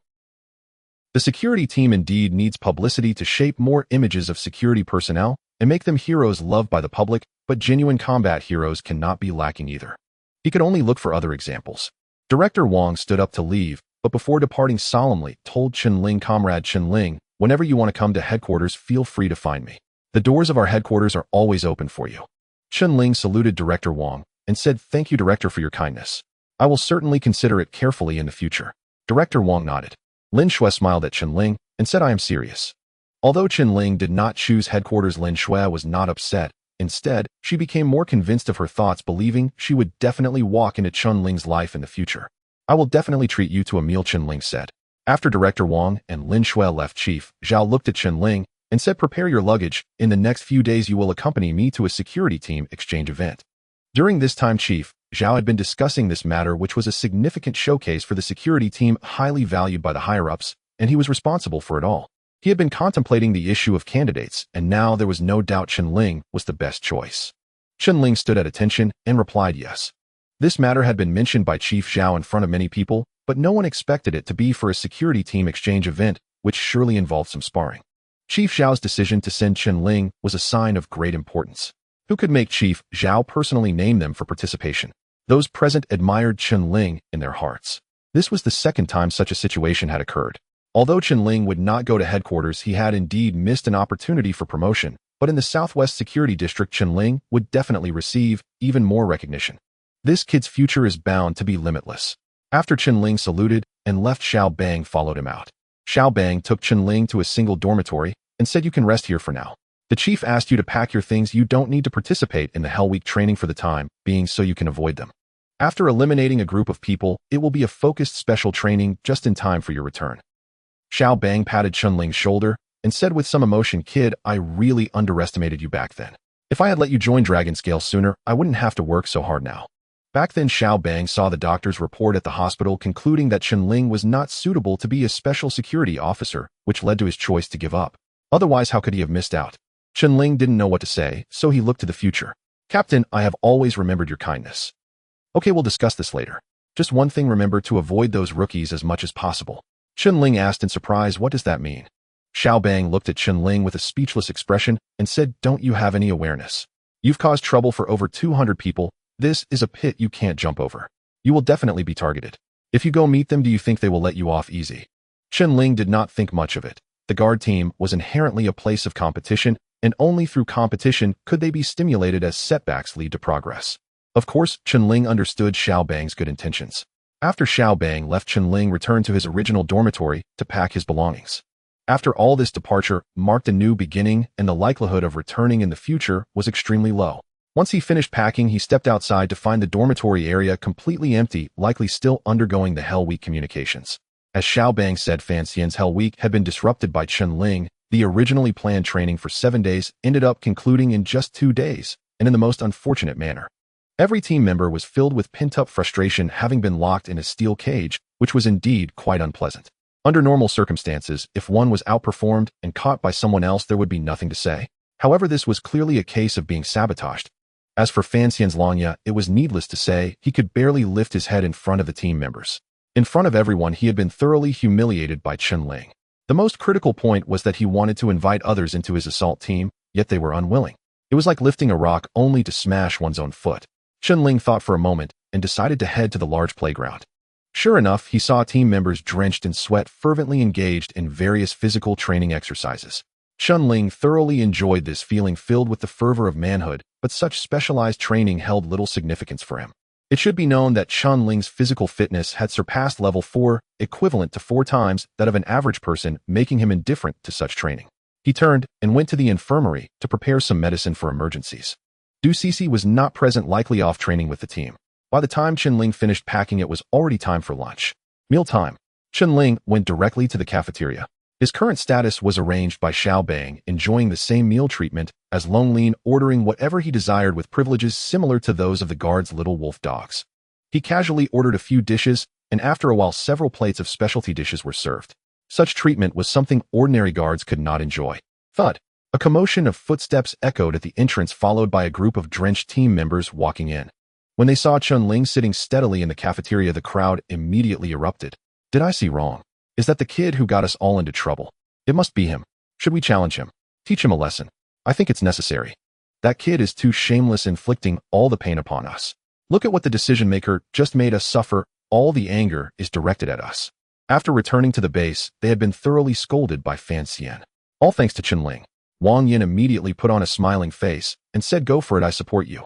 The security team indeed needs publicity to shape more images of security personnel and make them heroes loved by the public, but genuine combat heroes cannot be lacking either. He could only look for other examples. Director Wong stood up to leave, but before departing solemnly told Chen Ling, Comrade Chen Ling, whenever you want to come to headquarters, feel free to find me. The doors of our headquarters are always open for you. Chen Ling saluted Director Wong and said, Thank you, Director, for your kindness. I will certainly consider it carefully in the future. Director Wong nodded. Lin Shui smiled at Chen Ling and said, I am serious. Although Chen Ling did not choose headquarters, Lin Shui was not upset. Instead, she became more convinced of her thoughts, believing she would definitely walk into Chen Ling's life in the future. I will definitely treat you to a meal, Chen Ling said. After Director Wong and Lin Shui left, Chief Zhao looked at Chen Ling and said, Prepare your luggage. In the next few days, you will accompany me to a security team exchange event. During this time, Chief Zhao had been discussing this matter, which was a significant showcase for the security team, highly valued by the higher-ups, and he was responsible for it all. He had been contemplating the issue of candidates, and now there was no doubt Chen Ling was the best choice. Chen Ling stood at attention and replied yes. This matter had been mentioned by Chief Zhao in front of many people, but no one expected it to be for a security team exchange event, which surely involved some sparring. Chief Zhao's decision to send Chen Ling was a sign of great importance. Who could make Chief Zhao personally name them for participation? Those present admired Chen Ling in their hearts. This was the second time such a situation had occurred. Although Chen Ling would not go to headquarters, he had indeed missed an opportunity for promotion, but in the Southwest Security District, Chen Ling would definitely receive even more recognition. This kid's future is bound to be limitless. After Chen Ling saluted and left, Xiao Bang followed him out. Xiao Bang took Chen Ling to a single dormitory and said, You can rest here for now. The chief asked you to pack your things. You don't need to participate in the Hell Week training for the time being, so you can avoid them. After eliminating a group of people, it will be a focused special training just in time for your return. Xiao Bang patted Chen Ling's shoulder and said with some emotion, "Kid, I really underestimated you back then. If I had let you join Dragon Scale sooner, I wouldn't have to work so hard now." Back then, Xiao Bang saw the doctor's report at the hospital concluding that Chen Ling was not suitable to be a special security officer, which led to his choice to give up. Otherwise, how could he have missed out? Chen Ling didn't know what to say, so he looked to the future. "Captain, I have always remembered your kindness." "Okay, we'll discuss this later. Just one thing, remember to avoid those rookies as much as possible." Chen Ling asked in surprise, "What does that mean?" Xiao Bang looked at Chen Ling with a speechless expression and said, "Don't you have any awareness? You've caused trouble for over 200 people. This is a pit you can't jump over. You will definitely be targeted. If you go meet them, do you think they will let you off easy?" Chen Ling did not think much of it. The guard team was inherently a place of competition, and only through competition could they be stimulated as setbacks lead to progress. Of course, Chen Ling understood Xiao Bang's good intentions. After Xiao Bang left, Chen Ling returned to his original dormitory to pack his belongings. After all, this departure marked a new beginning, and the likelihood of returning in the future was extremely low. Once he finished packing, he stepped outside to find the dormitory area completely empty, likely still undergoing the Hell Week communications. As Xiao Bang said, Fan Xian's Hell Week had been disrupted by Chen Ling. The originally planned training for 7 days ended up concluding in just 2 days, and in the most unfortunate manner. Every team member was filled with pent-up frustration, having been locked in a steel cage, which was indeed quite unpleasant. Under normal circumstances, if one was outperformed and caught by someone else, there would be nothing to say. However, this was clearly a case of being sabotaged. As for Fan Xian's Langya, it was needless to say, he could barely lift his head in front of the team members. In front of everyone, he had been thoroughly humiliated by Chen Ling. The most critical point was that he wanted to invite others into his assault team, yet they were unwilling. It was like lifting a rock only to smash one's own foot. Chen Ling thought for a moment and decided to head to the large playground. Sure enough, he saw team members drenched in sweat fervently engaged in various physical training exercises. Chen Ling thoroughly enjoyed this feeling, filled with the fervor of manhood, but such specialized training held little significance for him. It should be known that Chen Ling's physical fitness had surpassed level 4, equivalent to 4 times that of an average person, making him indifferent to such training. He turned and went to the infirmary to prepare some medicine for emergencies. Du Cixi was not present, likely off training with the team. By the time Chen Ling finished packing, it was already time for lunch. Mealtime. Chen Ling went directly to the cafeteria. His current status was arranged by Xiao Bang, enjoying the same meal treatment as Long Lin, ordering whatever he desired with privileges similar to those of the guard's little wolf dogs. He casually ordered a few dishes, and after a while several plates of specialty dishes were served. Such treatment was something ordinary guards could not enjoy. Thud. A commotion of footsteps echoed at the entrance, followed by a group of drenched team members walking in. When they saw Chen Ling sitting steadily in the cafeteria, the crowd immediately erupted. "Did I see wrong? Is that the kid who got us all into trouble? It must be him. Should we challenge him? Teach him a lesson? I think it's necessary. That kid is too shameless, inflicting all the pain upon us. Look at what the decision maker just made us suffer. All the anger is directed at us." After returning to the base, they had been thoroughly scolded by Fan Xian. All thanks to Chen Ling. Wang Yin immediately put on a smiling face and said, "Go for it, I support you."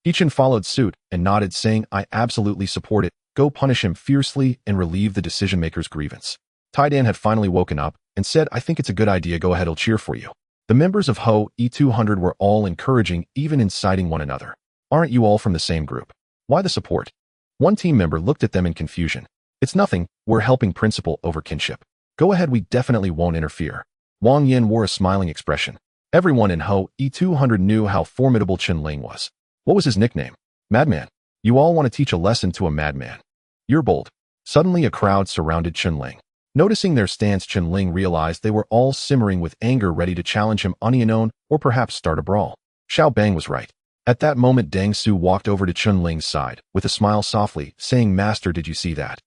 Chen followed suit and nodded, saying, "I absolutely support it. Go punish him fiercely and relieve the decision-maker's grievance." Taidan had finally woken up and said, "I think it's a good idea. Go ahead, I'll cheer for you." The members of Ho E200 were all encouraging, even inciting one another. "Aren't you all from the same group? Why the support?" One team member looked at them in confusion. "It's nothing. We're helping principle over kinship. Go ahead, we definitely won't interfere." Wang Yin wore a smiling expression. Everyone in Ho E200 knew how formidable Chen Ling was. What was his nickname? Madman. You all want to teach a lesson to a madman. You're bold. Suddenly a crowd surrounded Chen Ling. Noticing their stance, Chen Ling realized they were all simmering with anger, ready to challenge him unknown or perhaps start a brawl. Xiao Bang was right. At that moment, Deng Su walked over to Chen Ling's side with a smile softly, saying, "Master, did you see that?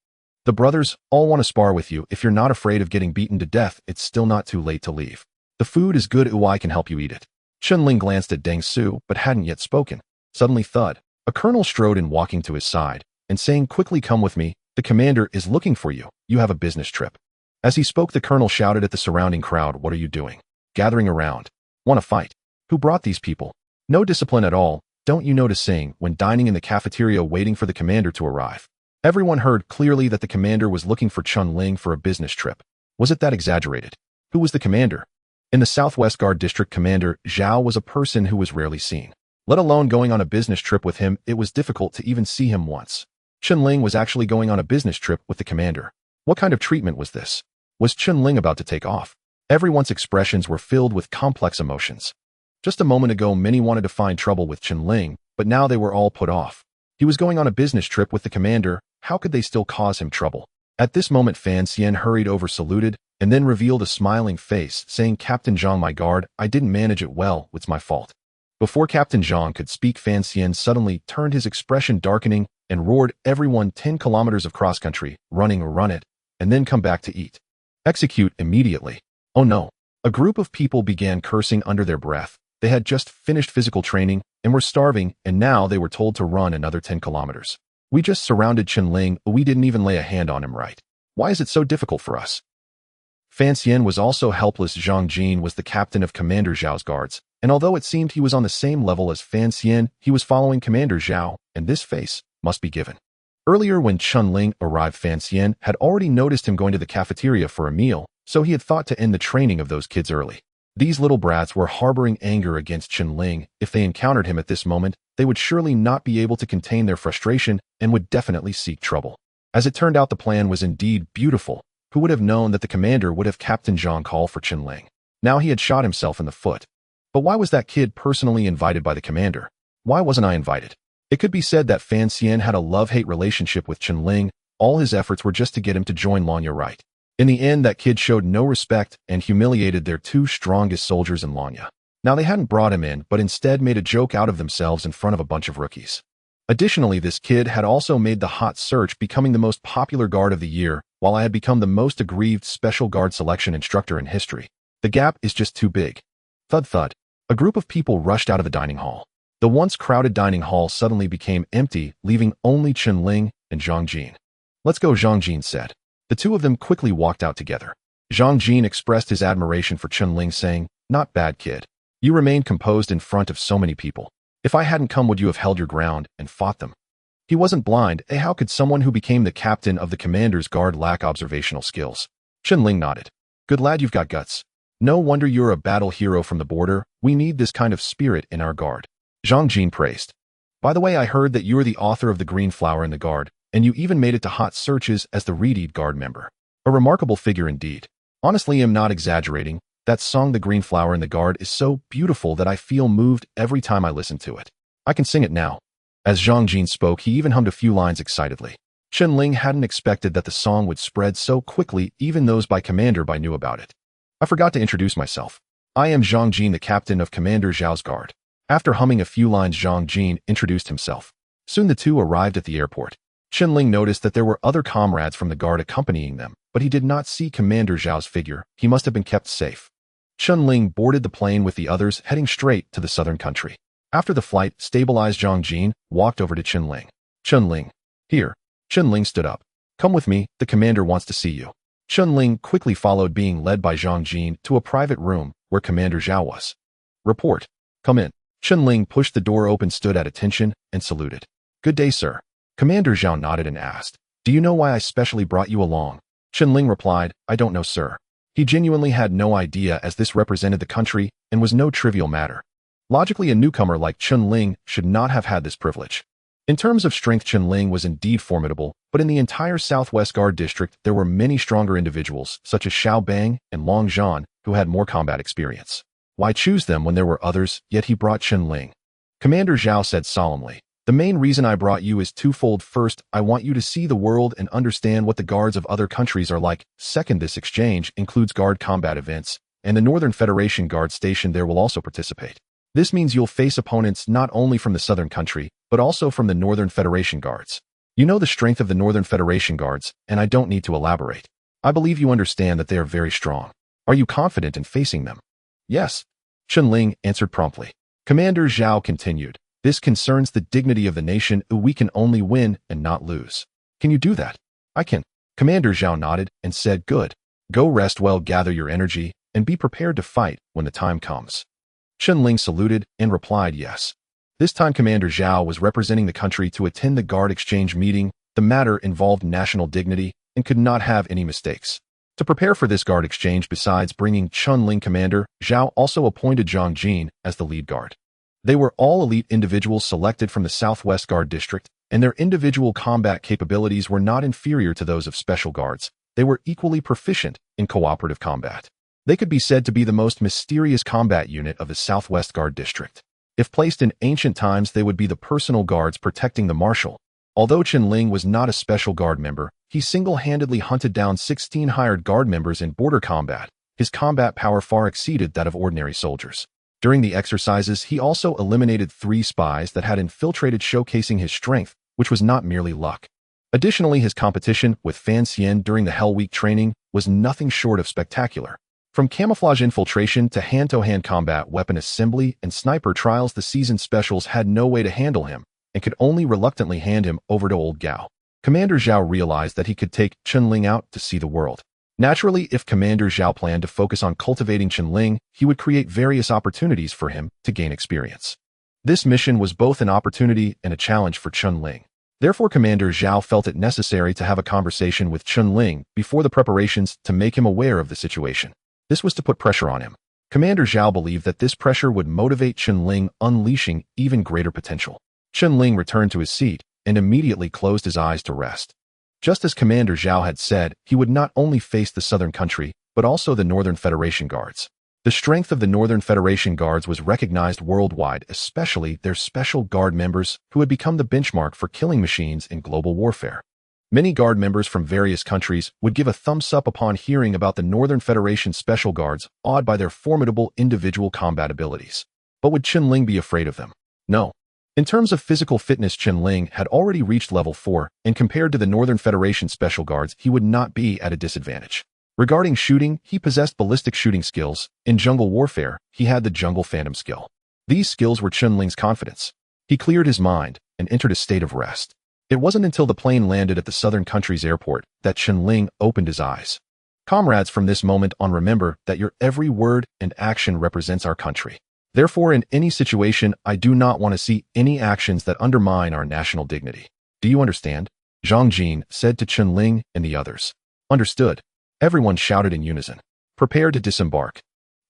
The brothers all want to spar with you. If you're not afraid of getting beaten to death, it's still not too late to leave. The food is good. I can help you eat it." Chen Ling glanced at Deng Su, but hadn't yet spoken. Suddenly, thud. A colonel strode in, walking to his side and saying, "Quickly come with me. The commander is looking for you. You have a business trip." As he spoke, the colonel shouted at the surrounding crowd, "What are you doing? Gathering around. Want to fight? Who brought these people? No discipline at all. Don't you know to sing?" When dining in the cafeteria waiting for the commander to arrive, everyone heard clearly that the commander was looking for Chen Ling for a business trip. Was it that exaggerated? Who was the commander? In the Southwest Guard District, Commander Zhao was a person who was rarely seen. Let alone going on a business trip with him, it was difficult to even see him once. Chen Ling was actually going on a business trip with the commander. What kind of treatment was this? Was Chen Ling about to take off? Everyone's expressions were filled with complex emotions. Just a moment ago, many wanted to find trouble with Chen Ling, but now they were all put off. He was going on a business trip with the commander. How could they still cause him trouble? At this moment, Fan Xian hurried over, saluted, and then revealed a smiling face, saying, "Captain Zhang, my guard, I didn't manage it well, it's my fault." Before Captain Zhang could speak, Fan Xian suddenly turned, his expression darkening, and roared, "Everyone 10 kilometers of cross-country, running or run it, and then come back to eat. Execute immediately." Oh no. A group of people began cursing under their breath. They had just finished physical training and were starving, and now they were told to run another 10 kilometers. "We just surrounded Chen Ling, we didn't even lay a hand on him, right? Why is it so difficult for us?" Fan Xian was also helpless. Zhang Jin was the captain of Commander Zhao's guards, and although it seemed he was on the same level as Fan Xian, he was following Commander Zhao, and this face must be given. Earlier when Chen Ling arrived, Fan Xian had already noticed him going to the cafeteria for a meal, so he had thought to end the training of those kids early. These little brats were harboring anger against Chen Ling. If they encountered him at this moment, they would surely not be able to contain their frustration and would definitely seek trouble. As it turned out, the plan was indeed beautiful. Who would have known that the commander would have Captain Zhang call for Chen Ling? Now he had shot himself in the foot. But why was that kid personally invited by the commander? Why wasn't I invited? It could be said that Fan Xian had a love-hate relationship with Chen Ling. All his efforts were just to get him to join Lanya, right? In the end, that kid showed no respect and humiliated their two strongest soldiers in Lanya. Now they hadn't brought him in, but instead made a joke out of themselves in front of a bunch of rookies. Additionally, this kid had also made the hot search, becoming the most popular guard of the year, while I had become the most aggrieved special guard selection instructor in history. The gap is just too big. Thud thud. A group of people rushed out of the dining hall. The once crowded dining hall suddenly became empty, leaving only Chen Ling and Zhang Jin. "Let's go," Zhang Jin said. The two of them quickly walked out together. Zhang Jin expressed his admiration for Chen Ling, saying, "Not bad, kid. You remained composed in front of so many people. If I hadn't come, would you have held your ground and fought them?" He wasn't blind. How could someone who became the captain of the commander's guard lack observational skills? Chen Ling nodded. "Good lad, you've got guts. No wonder you're a battle hero from the border. We need this kind of spirit in our guard." Zhang Jin praised. "By the way, I heard that you're the author of The Green Flower in the Guard, and you even made it to hot searches as the Reed Guard member. A remarkable figure indeed. Honestly, I'm not exaggerating. That song, The Green Flower in the Guard, is so beautiful that I feel moved every time I listen to it. I can sing it now." As Zhang Jin spoke, he even hummed a few lines excitedly. Chen Ling hadn't expected that the song would spread so quickly. Even those by Commander Bai knew about it. "I forgot to introduce myself. I am Zhang Jin, the captain of Commander Zhao's guard." After humming a few lines, Zhang Jin introduced himself. Soon the two arrived at the airport. Chen Ling noticed that there were other comrades from the guard accompanying them, but he did not see Commander Zhao's figure. He must have been kept safe. Chen Ling boarded the plane with the others, heading straight to the southern country. After the flight stabilized, Zhang Jin walked over to Chen Ling. "Chen Ling, here." Chen Ling stood up. "Come with me, the commander wants to see you." Chen Ling quickly followed, being led by Zhang Jin to a private room where Commander Zhao was. "Report. Come in." Chen Ling pushed the door open, stood at attention, and saluted. "Good day, sir." Commander Zhao nodded and asked, "Do you know why I specially brought you along?" Chen Ling replied, "I don't know, sir." He genuinely had no idea, as this represented the country and was no trivial matter. Logically, a newcomer like Chen Ling should not have had this privilege. In terms of strength, Chen Ling was indeed formidable, but in the entire Southwest Guard District, there were many stronger individuals, such as Xiao Bang and Long Zhan, who had more combat experience. Why choose them when there were others? Yet he brought Chen Ling. Commander Zhao said solemnly, "The main reason I brought you is twofold. First, I want you to see the world and understand what the guards of other countries are like. Second, this exchange includes guard combat events, and the Northern Federation Guard stationed there will also participate. This means you'll face opponents not only from the Southern country, but also from the Northern Federation Guards. You know the strength of the Northern Federation Guards, and I don't need to elaborate. I believe you understand that they are very strong. Are you confident in facing them?" "Yes," Chen Ling answered promptly. Commander Zhao continued, "This concerns the dignity of the nation. We can only win and not lose. Can you do that?" "I can." Commander Zhao nodded and said, "Good. Go rest well, gather your energy, and be prepared to fight when the time comes." Chen Ling saluted and replied, "Yes." This time Commander Zhao was representing the country to attend the guard exchange meeting. The matter involved national dignity and could not have any mistakes. To prepare for this guard exchange, besides bringing Chen Ling, Commander Zhao also appointed Zhang Jin as the lead guard. They were all elite individuals selected from the Southwest Guard District, and their individual combat capabilities were not inferior to those of special guards. They were equally proficient in cooperative combat. They could be said to be the most mysterious combat unit of the Southwest Guard District. If placed in ancient times, they would be the personal guards protecting the marshal. Although Chen Ling was not a special guard member, he single-handedly hunted down 16 hired guard members in border combat. His combat power far exceeded that of ordinary soldiers. During the exercises, he also eliminated 3 spies that had infiltrated, showcasing his strength, which was not merely luck. Additionally, his competition with Fan Xian during the Hell Week training was nothing short of spectacular. From camouflage infiltration to hand-to-hand combat, weapon assembly, and sniper trials, the season specials had no way to handle him and could only reluctantly hand him over to old Gao. Commander Zhao realized that he could take Chen Ling out to see the world. Naturally, if Commander Zhao planned to focus on cultivating Chen Ling, he would create various opportunities for him to gain experience. This mission was both an opportunity and a challenge for Chen Ling. Therefore, Commander Zhao felt it necessary to have a conversation with Chen Ling before the preparations to make him aware of the situation. This was to put pressure on him. Commander Zhao believed that this pressure would motivate Chen Ling, unleashing even greater potential. Chen Ling returned to his seat and immediately closed his eyes to rest. Just as Commander Zhao had said, he would not only face the Southern Country, but also the Northern Federation Guards. The strength of the Northern Federation Guards was recognized worldwide, especially their special guard members who had become the benchmark for killing machines in global warfare. Many guard members from various countries would give a thumbs up upon hearing about the Northern Federation Special Guards, awed by their formidable individual combat abilities. But would Chen Ling be afraid of them? No. In terms of physical fitness, Chen Ling had already reached level 4, and compared to the Northern Federation Special Guards, he would not be at a disadvantage. Regarding shooting, he possessed ballistic shooting skills. In jungle warfare, he had the jungle phantom skill. These skills were Chen Ling's confidence. He cleared his mind and entered a state of rest. It wasn't until the plane landed at the Southern Country's airport that Chen Ling opened his eyes. Comrades, from this moment on, remember that your every word and action represents our country. Therefore, in any situation, I do not want to see any actions that undermine our national dignity. Do you understand? Zhang Jin said to Chen Ling and the others. Understood. Everyone shouted in unison. Prepare to disembark.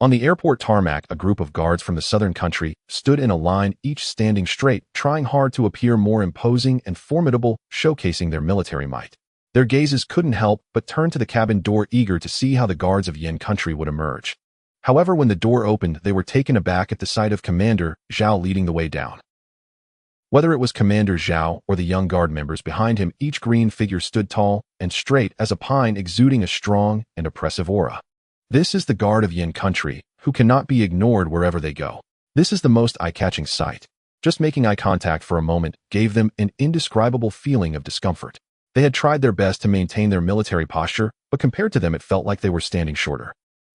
On the airport tarmac, a group of guards from the Southern Country stood in a line, each standing straight, trying hard to appear more imposing and formidable, showcasing their military might. Their gazes couldn't help but turn to the cabin door, eager to see how the guards of Yin Country would emerge. However, when the door opened, they were taken aback at the sight of Commander Zhao leading the way down. Whether it was Commander Zhao or the young guard members behind him, each green figure stood tall and straight as a pine, exuding a strong and oppressive aura. This is the guard of Yin Country, who cannot be ignored wherever they go. This is the most eye-catching sight. Just making eye contact for a moment gave them an indescribable feeling of discomfort. They had tried their best to maintain their military posture, but compared to them, it felt like they were standing shorter.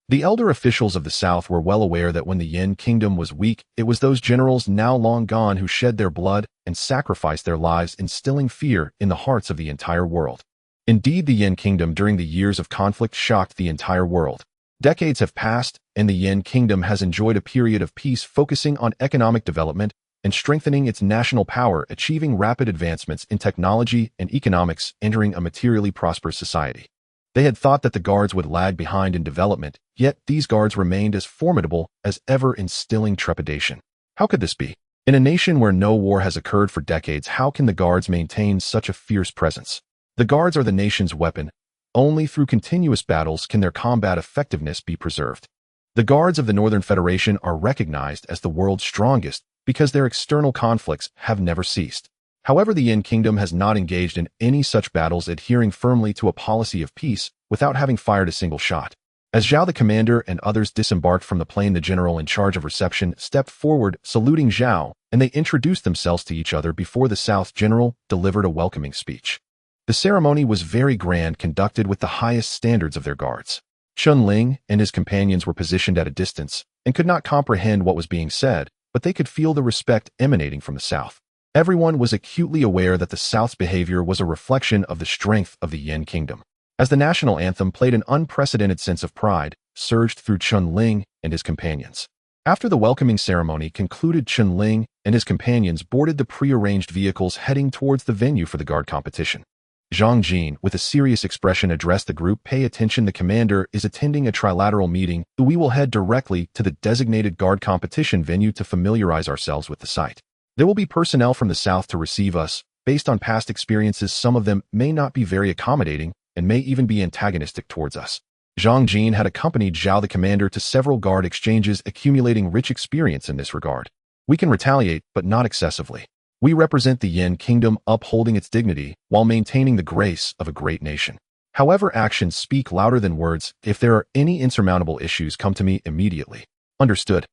The elder officials of the South were well aware that when the Yin Kingdom was weak, it was those generals now long gone who shed their blood and sacrificed their lives, instilling fear in the hearts of the entire world. Indeed, the Yin Kingdom during the years of conflict shocked the entire world. Decades have passed, and the Yin Kingdom has enjoyed a period of peace, focusing on economic development and strengthening its national power, achieving rapid advancements in technology and economics, entering a materially prosperous society. They had thought that the guards would lag behind in development, yet these guards remained as formidable as ever, instilling trepidation. How could this be? In a nation where no war has occurred for decades, how can the guards maintain such a fierce presence? The guards are the nation's weapon. Only through continuous battles can their combat effectiveness be preserved. The guards of the Northern Federation are recognized as the world's strongest because their external conflicts have never ceased. However, the Yin Kingdom has not engaged in any such battles, adhering firmly to a policy of peace without having fired a single shot. As Zhao the commander and others disembarked from the plane, the general in charge of reception stepped forward, saluting Zhao, and they introduced themselves to each other before the South general delivered a welcoming speech. The ceremony was very grand, conducted with the highest standards of their guards. Chen Ling and his companions were positioned at a distance and could not comprehend what was being said, but they could feel the respect emanating from the South. Everyone was acutely aware that the South's behavior was a reflection of the strength of the Yin Kingdom. As the national anthem played, an unprecedented sense of pride surged through Chen Ling and his companions. After the welcoming ceremony concluded, Chen Ling and his companions boarded the pre-arranged vehicles heading towards the venue for the guard competition. Zhang Jin, with a serious expression, addressed the group. Pay attention, the commander is attending a trilateral meeting. We will head directly to the designated guard competition venue to familiarize ourselves with the site. There will be personnel from the South to receive us, Based on past experiences, some of them may not be very accommodating and may even be antagonistic towards us. Zhang Jin had accompanied Zhao the commander to several guard exchanges, accumulating rich experience in this regard. We can retaliate, but not excessively. We represent the Yin Kingdom, upholding its dignity while maintaining the grace of a great nation. However, actions speak louder than words. If there are any insurmountable issues, come to me immediately. Understood.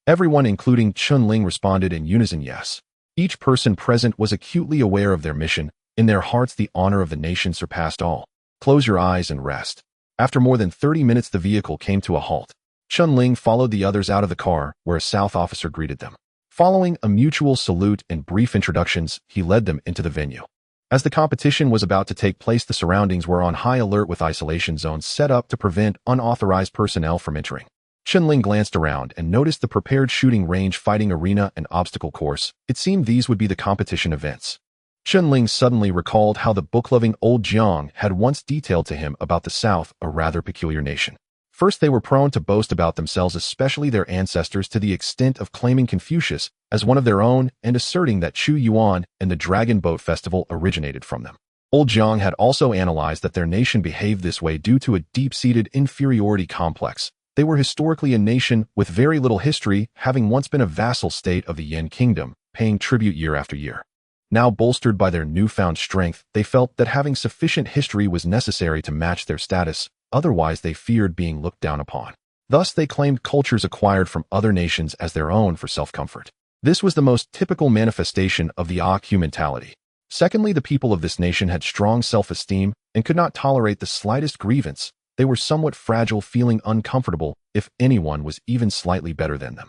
Everyone, including Chen Ling, responded in unison yes. Each person present was acutely aware of their mission. In their hearts, the honor of the nation surpassed all. Close your eyes and rest. After more than 30 minutes, the vehicle came to a halt. Chen Ling followed the others out of the car, where a South officer greeted them. Following a mutual salute and brief introductions, he led them into the venue. As the competition was about to take place, the surroundings were on high alert with isolation zones set up to prevent unauthorized personnel from entering. Chen Ling glanced around and noticed the prepared shooting range, fighting arena, and obstacle course. It seemed these would be the competition events. Chen Ling suddenly recalled how the book-loving old Jiang had once detailed to him about the South, a rather peculiar nation. First, they were prone to boast about themselves, especially their ancestors, to the extent of claiming Confucius as one of their own and asserting that Chu Yuan and the Dragon Boat Festival originated from them. Old Jiang had also analyzed that their nation behaved this way due to a deep-seated inferiority complex. They were historically a nation with very little history, having once been a vassal state of the Yin Kingdom, paying tribute year after year. Now, bolstered by their newfound strength, they felt that having sufficient history was necessary to match their status, otherwise they feared being looked down upon. Thus, they claimed cultures acquired from other nations as their own for self-comfort. This was the most typical manifestation of the AQ mentality. Secondly, the people of this nation had strong self-esteem and could not tolerate the slightest grievance. They were somewhat fragile, feeling uncomfortable if anyone was even slightly better than them.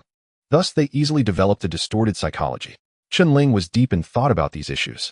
Thus, they easily developed a distorted psychology. Chen Ling was deep in thought about these issues.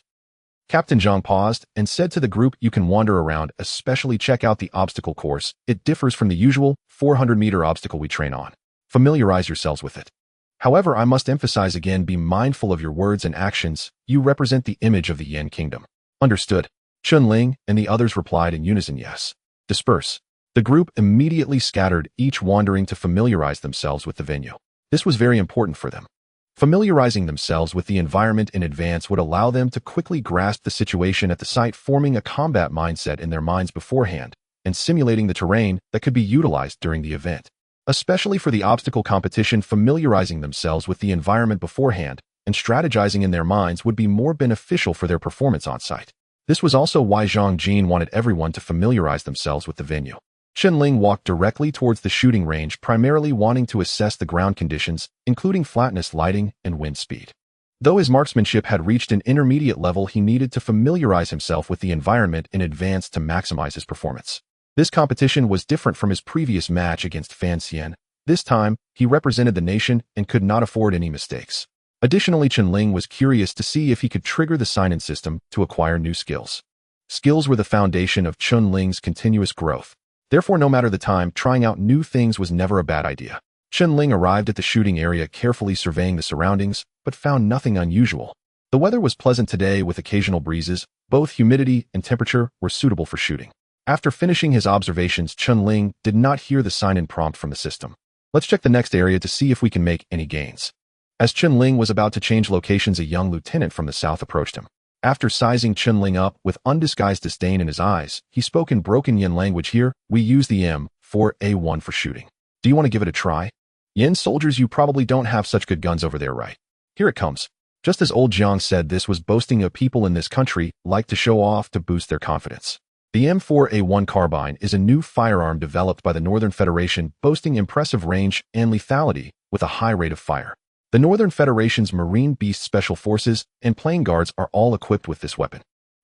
Captain Zhang paused and said to the group, "You can wander around, especially check out the obstacle course. It differs from the usual 400-meter obstacle we train on. Familiarize yourselves with it. However, I must emphasize again, be mindful of your words and actions. You represent the image of the Yin Kingdom." Understood. Chen Ling and the others replied in unison yes. Disperse. The group immediately scattered, each wandering to familiarize themselves with the venue. This was very important for them. Familiarizing themselves with the environment in advance would allow them to quickly grasp the situation at the site, forming a combat mindset in their minds beforehand, and simulating the terrain that could be utilized during the event. Especially for the obstacle competition, familiarizing themselves with the environment beforehand and strategizing in their minds would be more beneficial for their performance on site. This was also why Zhang Jin wanted everyone to familiarize themselves with the venue. Chen Ling walked directly towards the shooting range, primarily wanting to assess the ground conditions, including flatness, lighting, and wind speed. Though his marksmanship had reached an intermediate level, he needed to familiarize himself with the environment in advance to maximize his performance. This competition was different from his previous match against Fan Xian. This time, he represented the nation and could not afford any mistakes. Additionally, Chen Ling was curious to see if he could trigger the sign-in system to acquire new skills. Skills were the foundation of Chen Ling's continuous growth. Therefore, no matter the time, trying out new things was never a bad idea. Chen Ling arrived at the shooting area, carefully surveying the surroundings, but found nothing unusual. The weather was pleasant today with occasional breezes. Both humidity and temperature were suitable for shooting. After finishing his observations, Chen Ling did not hear the sign-in prompt from the system. Let's check the next area to see if we can make any gains. As Chen Ling was about to change locations, a young lieutenant from the south approached him. After sizing Chen Ling up with undisguised disdain in his eyes, he spoke in broken Yin language. "Here, we use the M4A1 for shooting. Do you want to give it a try? Yin soldiers, you probably don't have such good guns over there, right? Here it comes." Just as old Jiang said, this was boasting of people in this country like to show off to boost their confidence. The M4A1 carbine is a new firearm developed by the Northern Federation, boasting impressive range and lethality with a high rate of fire. The Northern Federation's Marine Beast Special Forces and Plane Guards are all equipped with this weapon.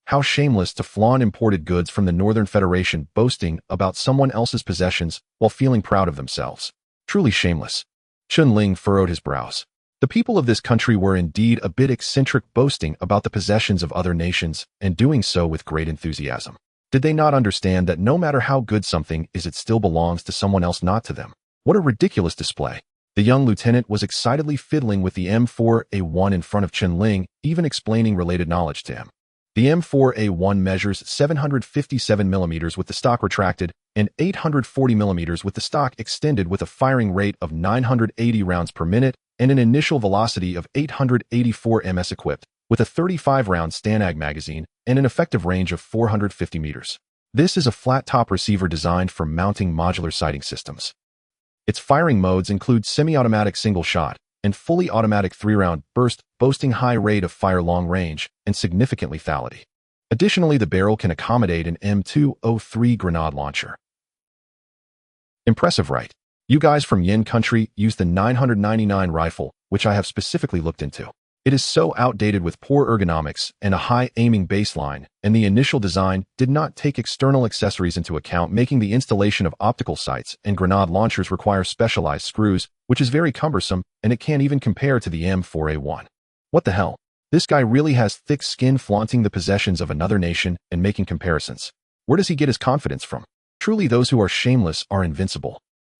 How shameless to flaunt imported goods from the Northern Federation, boasting about someone else's possessions while feeling proud of themselves. Truly shameless. Chen Ling furrowed his brows. The people of this country were indeed a bit eccentric, boasting about the possessions of other nations and doing so with great enthusiasm. Did they not understand that no matter how good something is, it still belongs to someone else, not to them? What a ridiculous display. The young lieutenant was excitedly fiddling with the M4A1 in front of Chen Ling, even explaining related knowledge to him. The M4A1 measures 757 mm with the stock retracted and 840 mm with the stock extended, with a firing rate of 980 rounds per minute and an initial velocity of 884 ms, equipped with a 35-round Stanag magazine and an effective range of 450 meters. This is a flat-top receiver designed for mounting modular sighting systems. Its firing modes include semi-automatic single-shot and fully automatic 3-round burst, boasting high rate of fire long range and significant lethality. Additionally, the barrel can accommodate an M203 grenade launcher. Impressive, right? You guys from Yin country use the 999 rifle, which I have specifically looked into. It is so outdated with poor ergonomics and a high aiming baseline, and the initial design did not take external accessories into account, making the installation of optical sights and grenade launchers require specialized screws, which is very cumbersome, and it can't even compare to the M4A1. What the hell? This guy really has thick skin, flaunting the possessions of another nation and making comparisons. Where does he get his confidence from? Truly, those who are shameless are invincible.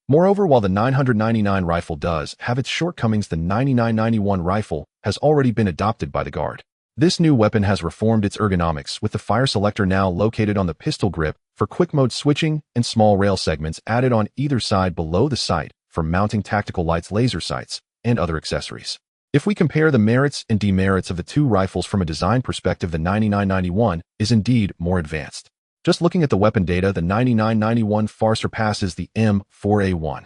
Moreover, while the 999 rifle does have its shortcomings, the 9991 rifle has already been adopted by the Guard. This new weapon has reformed its ergonomics, with the fire selector now located on the pistol grip for quick mode switching and small rail segments added on either side below the sight for mounting tactical lights, laser sights, and other accessories. If we compare the merits and demerits of the two rifles from a design perspective, the 9991 is indeed more advanced. Just looking at the weapon data, the 9991 far surpasses the M4A1.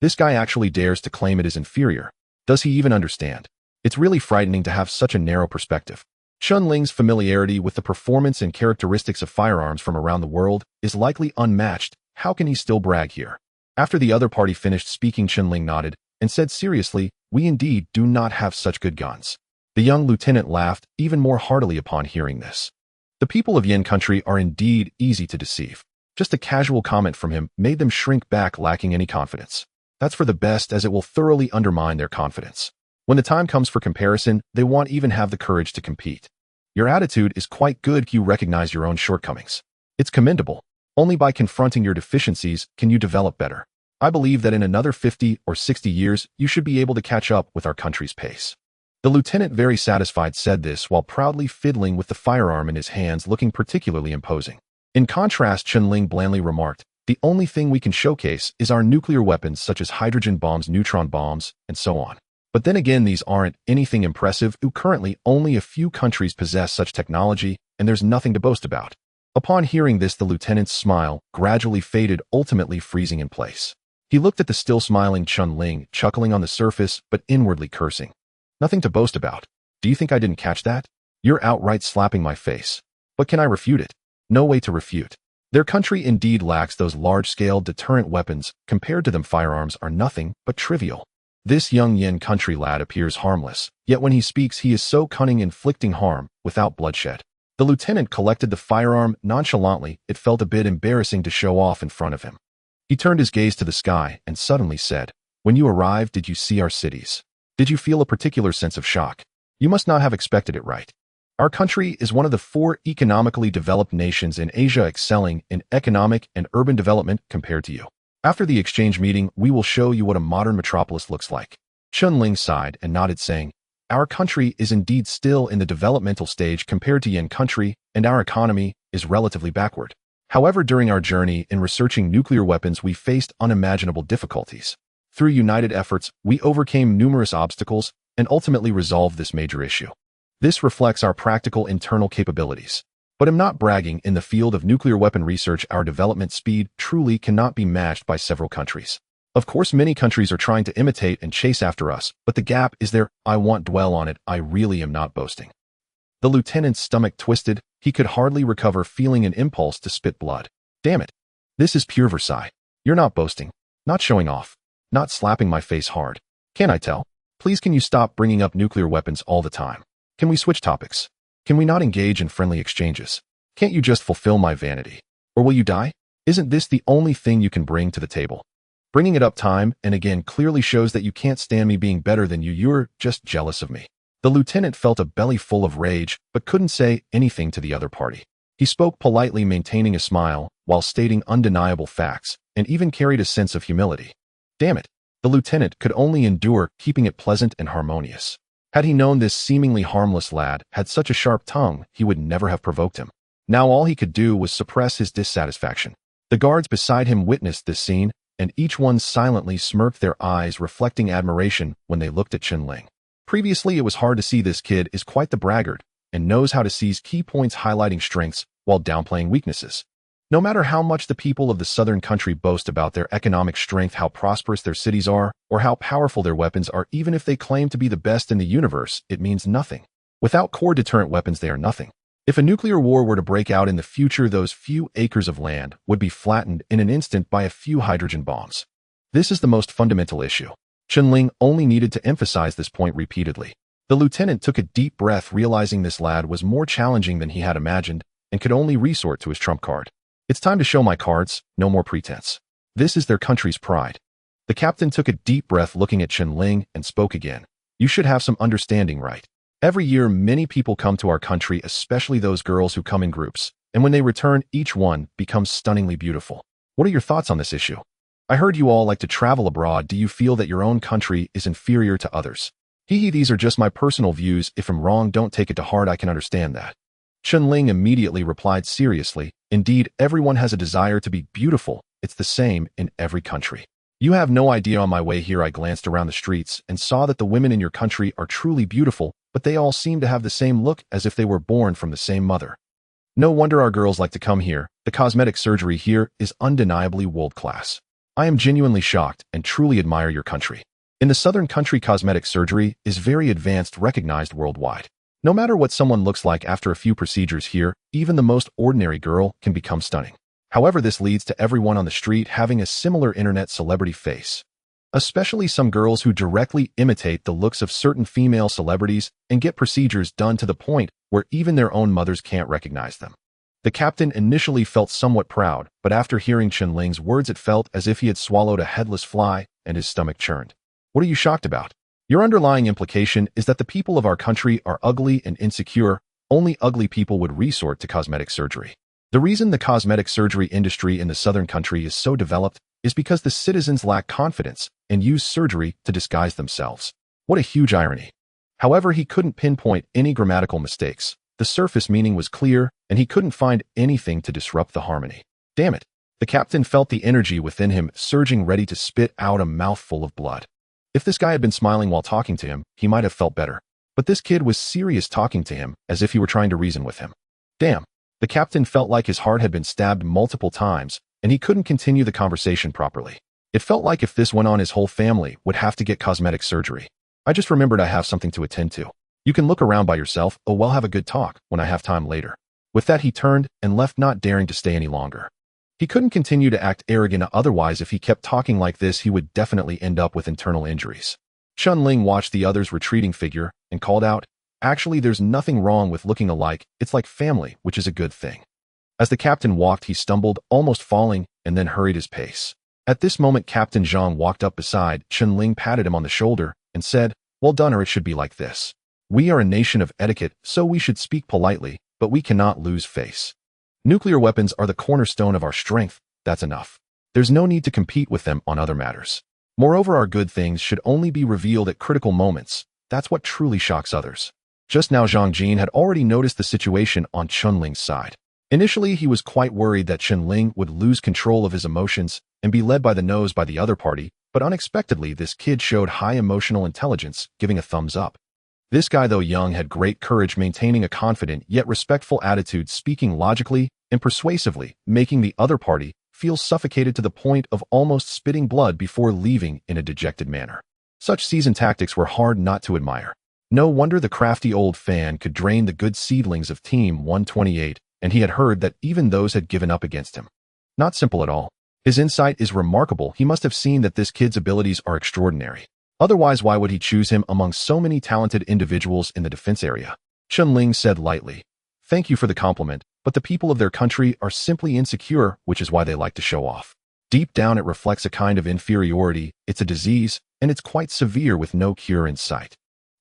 This guy actually dares to claim it is inferior. Does he even understand? It's really frightening to have such a narrow perspective. Chen Ling's familiarity with the performance and characteristics of firearms from around the world is likely unmatched. How can he still brag here? After the other party finished speaking, Chen Ling nodded and said seriously, "We indeed do not have such good guns." The young lieutenant laughed even more heartily upon hearing this. The people of Yin country are indeed easy to deceive. Just a casual comment from him made them shrink back, lacking any confidence. That's for the best, as it will thoroughly undermine their confidence. When the time comes for comparison, they won't even have the courage to compete. Your attitude is quite good. You recognize your own shortcomings. It's commendable. Only by confronting your deficiencies can you develop better. I believe that in another 50 or 60 years, you should be able to catch up with our country's pace. The lieutenant, very satisfied, said this while proudly fiddling with the firearm in his hands, looking particularly imposing. In contrast, Chen Ling blandly remarked, "The only thing we can showcase is our nuclear weapons, such as hydrogen bombs, neutron bombs, and so on. But then again, these aren't anything impressive. Currently, only a few countries possess such technology, and there's nothing to boast about." Upon hearing this, the lieutenant's smile gradually faded, ultimately freezing in place. He looked at the still smiling Chen Ling, chuckling on the surface, but inwardly cursing. "Nothing to boast about. Do you think I didn't catch that? You're outright slapping my face. But can I refute it? No way to refute. Their country indeed lacks those large-scale deterrent weapons. Compared to them, firearms are nothing but trivial. This young Yin country lad appears harmless, yet when he speaks he is so cunning, inflicting harm without bloodshed." The lieutenant collected the firearm nonchalantly. It felt a bit embarrassing to show off in front of him. He turned his gaze to the sky and suddenly said, "When you arrived, did you see our cities? Did you feel a particular sense of shock? You must not have expected it, right? Our country is one of the 4 economically developed nations in Asia, excelling in economic and urban development compared to you. After the exchange meeting, we will show you what a modern metropolis looks like." Chen Ling sighed and nodded, saying, "Our country is indeed still in the developmental stage compared to Yin country, and our economy is relatively backward. However, during our journey in researching nuclear weapons, we faced unimaginable difficulties. Through united efforts, we overcame numerous obstacles and ultimately resolved this major issue. This reflects our practical internal capabilities. But I'm not bragging. In the field of nuclear weapon research, our development speed truly cannot be matched by several countries. Of course, many countries are trying to imitate and chase after us, but the gap is there. I won't dwell on it. I really am not boasting." The lieutenant's stomach twisted. He could hardly recover, feeling an impulse to spit blood. Damn it. This is pure Versailles. You're not boasting, not showing off, not slapping my face hard. Can I tell? Please, can you stop bringing up nuclear weapons all the time? Can we switch topics? Can we not engage in friendly exchanges? Can't you just fulfill my vanity? Or will you die? Isn't this the only thing you can bring to the table? Bringing it up time and again clearly shows that you can't stand me being better than you. You're just jealous of me." The lieutenant felt a belly full of rage, but couldn't say anything to the other party. He spoke politely, maintaining a smile, while stating undeniable facts, and even carried a sense of humility. Damn it. The lieutenant could only endure keeping it pleasant and harmonious. Had he known this seemingly harmless lad had such a sharp tongue, he would never have provoked him. Now all he could do was suppress his dissatisfaction. The guards beside him witnessed this scene, and each one silently smirked, their eyes reflecting admiration when they looked at Chen Ling. Previously, it was hard to see this kid is quite the braggart and knows how to seize key points highlighting strengths while downplaying weaknesses. No matter how much the people of the southern country boast about their economic strength, how prosperous their cities are, or how powerful their weapons are, even if they claim to be the best in the universe, it means nothing. Without core deterrent weapons, they are nothing. If a nuclear war were to break out in the future, those few acres of land would be flattened in an instant by a few hydrogen bombs. This is the most fundamental issue. Chen Ling only needed to emphasize this point repeatedly. The lieutenant took a deep breath, realizing this lad was more challenging than he had imagined and could only resort to his trump card. It's time to show my cards, no more pretense. This is their country's pride. The captain took a deep breath, looking at Chen Ling, and spoke again. You should have some understanding, right? Every year, many people come to our country, especially those girls who come in groups, and when they return, each one becomes stunningly beautiful. What are your thoughts on this issue? I heard you all like to travel abroad. Do you feel that your own country is inferior to others? These are just my personal views. If I'm wrong, don't take it to heart. I can understand that. Chen Ling immediately replied seriously, indeed, everyone has a desire to be beautiful. It's the same in every country. You have no idea. On my way here, I glanced around the streets and saw that the women in your country are truly beautiful, but they all seem to have the same look, as if they were born from the same mother. No wonder our girls like to come here. The cosmetic surgery here is undeniably world-class. I am genuinely shocked and truly admire your country. In the southern country, cosmetic surgery is very advanced, recognized worldwide. No matter what someone looks like after a few procedures here, even the most ordinary girl can become stunning. However, this leads to everyone on the street having a similar internet celebrity face. Especially some girls who directly imitate the looks of certain female celebrities and get procedures done to the point where even their own mothers can't recognize them. The captain initially felt somewhat proud, but after hearing Chen Ling's words, it felt as if he had swallowed a headless fly and his stomach churned. What are you shocked about? Your underlying implication is that the people of our country are ugly and insecure. Only ugly people would resort to cosmetic surgery. The reason the cosmetic surgery industry in the southern country is so developed is because the citizens lack confidence and use surgery to disguise themselves. What a huge irony. However, he couldn't pinpoint any grammatical mistakes. The surface meaning was clear, and he couldn't find anything to disrupt the harmony. Damn it. The captain felt the energy within him surging, ready to spit out a mouthful of blood. If this guy had been smiling while talking to him, he might have felt better. But this kid was serious, talking to him as if he were trying to reason with him. Damn. The captain felt like his heart had been stabbed multiple times, and he couldn't continue the conversation properly. It felt like if this went on, his whole family would have to get cosmetic surgery. I just remembered I have something to attend to. You can look around by yourself. Oh, we'll have a good talk when I have time later. With that, he turned and left, not daring to stay any longer. He couldn't continue to act arrogant, otherwise if he kept talking like this, he would definitely end up with internal injuries. Chen Ling watched the other's retreating figure and called out, actually, there's nothing wrong with looking alike. It's like family, which is a good thing. As the captain walked, he stumbled, almost falling, and then hurried his pace. At this moment, Captain Zhang walked up beside Chen Ling, patted him on the shoulder, and said, well done, or it should be like this. We are a nation of etiquette, so we should speak politely, but we cannot lose face. Nuclear weapons are the cornerstone of our strength. That's enough. There's no need to compete with them on other matters. Moreover, our good things should only be revealed at critical moments. That's what truly shocks others. Just now, Zhang Jin had already noticed the situation on Chen Ling's side. Initially, he was quite worried that Chen Ling would lose control of his emotions and be led by the nose by the other party, but unexpectedly, this kid showed high emotional intelligence, giving a thumbs up. This guy, though young, had great courage, maintaining a confident yet respectful attitude, speaking logically and persuasively, making the other party feel suffocated to the point of almost spitting blood before leaving in a dejected manner. Such seasoned tactics were hard not to admire. No wonder the crafty old fan could drain the good seedlings of Team 128, and he had heard that even those had given up against him. Not simple at all. His insight is remarkable. He must have seen that this kid's abilities are extraordinary. Otherwise, why would he choose him among so many talented individuals in the defense area? Chen Ling said lightly, thank you for the compliment, but the people of their country are simply insecure, which is why they like to show off. Deep down, it reflects a kind of inferiority. It's a disease, and it's quite severe with no cure in sight.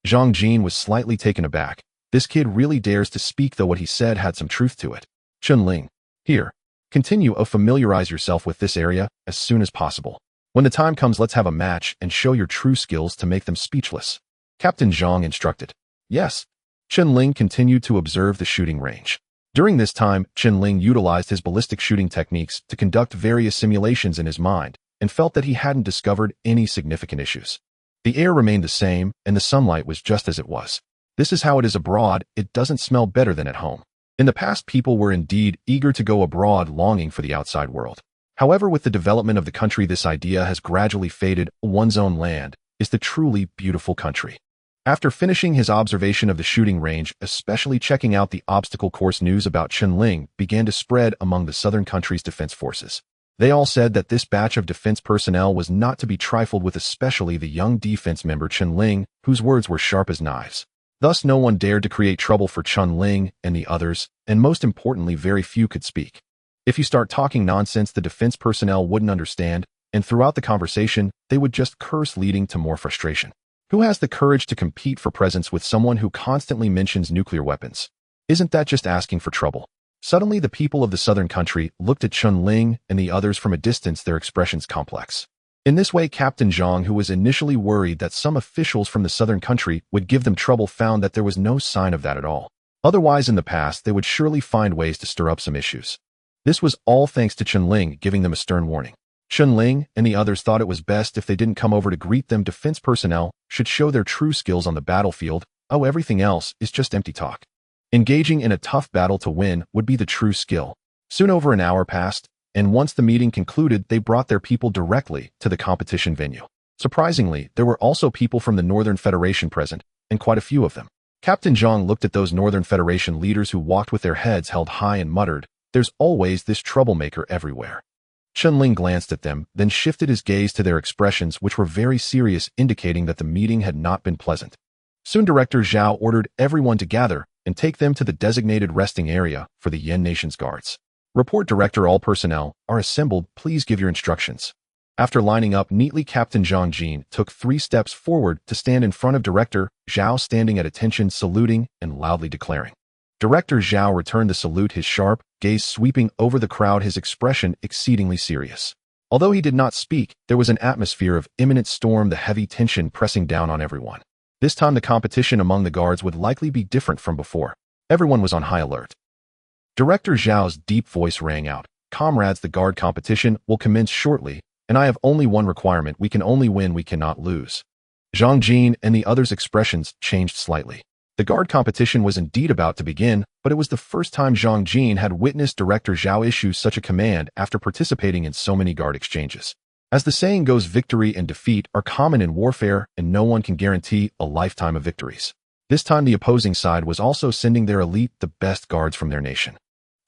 Zhang Jin was slightly taken aback. This kid really dares to speak, though what he said had some truth to it. Chen Ling, here, continue to familiarize yourself with this area as soon as possible. When the time comes, let's have a match and show your true skills to make them speechless. Captain Zhang instructed. Yes. Chen Ling continued to observe the shooting range. During this time, Chen Ling utilized his ballistic shooting techniques to conduct various simulations in his mind and felt that he hadn't discovered any significant issues. The air remained the same, and the sunlight was just as it was. This is how it is abroad. It doesn't smell better than at home. In the past, people were indeed eager to go abroad, longing for the outside world. However, with the development of the country, this idea has gradually faded. One's own land is the truly beautiful country. After finishing his observation of the shooting range, especially checking out the obstacle course, news about Chen Ling began to spread among the southern country's defense forces. They all said that this batch of defense personnel was not to be trifled with, especially the young defense member Chen Ling, whose words were sharp as knives. Thus, no one dared to create trouble for Chen Ling and the others, and most importantly, very few could speak. If you start talking nonsense, the defense personnel wouldn't understand, and throughout the conversation, they would just curse, leading to more frustration. Who has the courage to compete for presence with someone who constantly mentions nuclear weapons? Isn't that just asking for trouble? Suddenly, the people of the southern country looked at Chen Ling and the others from a distance, their expressions complex. In this way, Captain Zhang, who was initially worried that some officials from the southern country would give them trouble, found that there was no sign of that at all. Otherwise, in the past, they would surely find ways to stir up some issues. This was all thanks to Chen Ling giving them a stern warning. Chen Ling and the others thought it was best if they didn't come over to greet them. Defense personnel should show their true skills on the battlefield. Oh, everything else is just empty talk. Engaging in a tough battle to win would be the true skill. Soon over an hour passed, and once the meeting concluded, they brought their people directly to the competition venue. Surprisingly, there were also people from the Northern Federation present, and quite a few of them. Captain Zhang looked at those Northern Federation leaders who walked with their heads held high and muttered, "There's always this troublemaker everywhere." Chen Ling glanced at them, then shifted his gaze to their expressions, which were very serious, indicating that the meeting had not been pleasant. Soon Director Zhao ordered everyone to gather and take them to the designated resting area for the Yan Nation's guards. Report, Director. All personnel are assembled. Please give your instructions. After lining up neatly, Captain Zhang Jin took 3 steps forward to stand in front of Director Zhao, standing at attention, saluting and loudly declaring. Director Zhao returned the salute, his sharp gaze sweeping over the crowd, his expression exceedingly serious. Although he did not speak, there was an atmosphere of imminent storm, the heavy tension pressing down on everyone. This time the competition among the guards would likely be different from before. Everyone was on high alert. Director Zhao's deep voice rang out, "Comrades, the guard competition will commence shortly, and I have only one requirement. We can only win, we cannot lose." Zhang Jin and the others' expressions changed slightly. The guard competition was indeed about to begin, but it was the first time Zhang Jin had witnessed Director Zhao issue such a command after participating in so many guard exchanges. As the saying goes, victory and defeat are common in warfare, and no one can guarantee a lifetime of victories. This time the opposing side was also sending their elite, the best guards from their nation.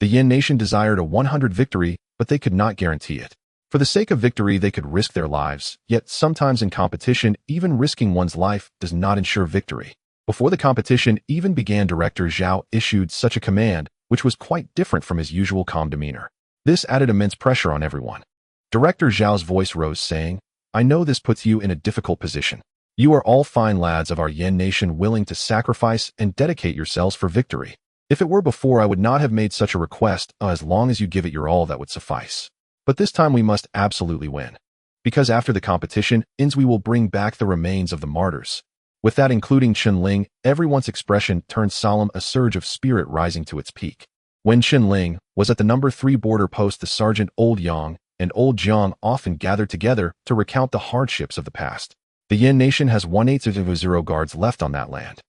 The Yan Nation desired a 100 victory, but they could not guarantee it. For the sake of victory, they could risk their lives, yet sometimes in competition, even risking one's life does not ensure victory. Before the competition even began, Director Zhao issued such a command, which was quite different from his usual calm demeanor. This added immense pressure on everyone. Director Zhao's voice rose, saying, "I know this puts you in a difficult position. You are all fine lads of our Yan Nation, willing to sacrifice and dedicate yourselves for victory. If it were before, I would not have made such a request. As long as you give it your all, that would suffice. But this time we must absolutely win. Because after the competition ends, we will bring back the remains of the martyrs." With that, including Chen Ling, everyone's expression turned solemn, a surge of spirit rising to its peak. When Chen Ling was at the number 3 border post, the Sergeant Old Yang and Old Jiang often gathered together to recount the hardships of the past. The Yan Nation has 1/8 guards left on that land.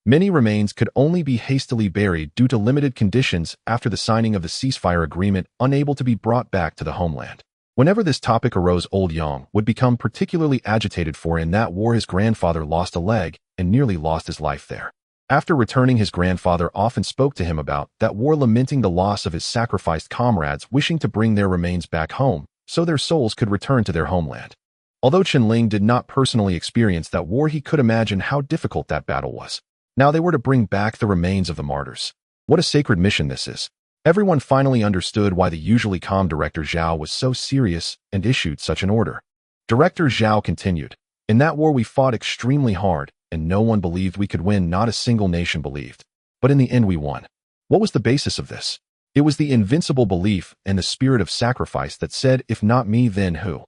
Many remains could only be hastily buried due to limited conditions after the signing of the ceasefire agreement, unable to be brought back to the homeland. Whenever this topic arose, Old Yang would become particularly agitated, for in that war his grandfather lost a leg and nearly lost his life there. After returning, his grandfather often spoke to him about that war, lamenting the loss of his sacrificed comrades, wishing to bring their remains back home so their souls could return to their homeland. Although Chen Ling did not personally experience that war, he could imagine how difficult that battle was. Now they were to bring back the remains of the martyrs. What a sacred mission this is. Everyone finally understood why the usually calm Director Zhao was so serious and issued such an order. Director Zhao continued, "In that war we fought extremely hard, and no one believed we could win. Not a single nation believed. But in the end we won. What was the basis of this? It was the invincible belief and the spirit of sacrifice that said, if not me, then who?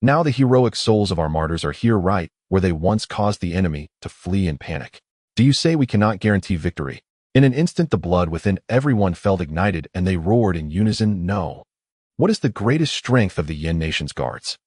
Now the heroic souls of our martyrs are here, right where they once caused the enemy to flee in panic. Do you say we cannot guarantee victory?" In an instant, the blood within everyone felt ignited, and they roared in unison, "No." What is the greatest strength of the Yan Nation's guards?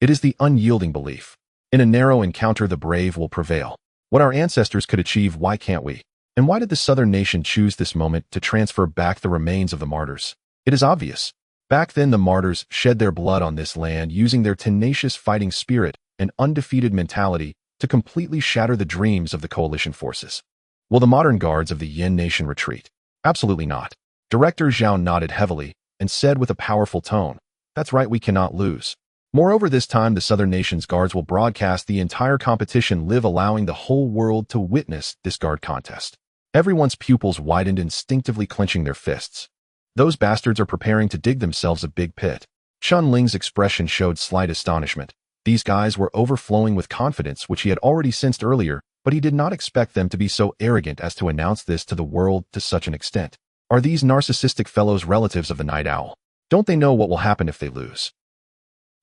It is the unyielding belief. In a narrow encounter, the brave will prevail. What our ancestors could achieve, why can't we? And why did the southern nation choose this moment to transfer back the remains of the martyrs? It is obvious. Back then, the martyrs shed their blood on this land using their tenacious fighting spirit and undefeated mentality to completely shatter the dreams of the coalition forces. Will the modern guards of the Yin nation retreat? Absolutely not. Director Zhao nodded heavily and said with a powerful tone, "That's right, we cannot lose." Moreover, this time the southern nation's guards will broadcast the entire competition live, allowing the whole world to witness this guard contest. Everyone's pupils widened, instinctively clenching their fists. Those bastards are preparing to dig themselves a big pit. Chen Ling's expression showed slight astonishment. These guys were overflowing with confidence, which he had already sensed earlier, but he did not expect them to be so arrogant as to announce this to the world to such an extent. Are these narcissistic fellows relatives of the Night Owl? Don't they know what will happen if they lose?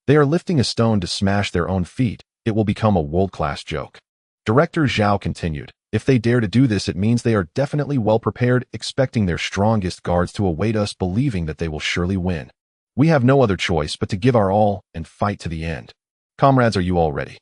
They are lifting a stone to smash their own feet. It will become a world-class joke. Director Zhao continued, "If they dare to do this, it means they are definitely well prepared, expecting their strongest guards to await us, believing that they will surely win. We have no other choice but to give our all and fight to the end. Comrades, are you all ready?"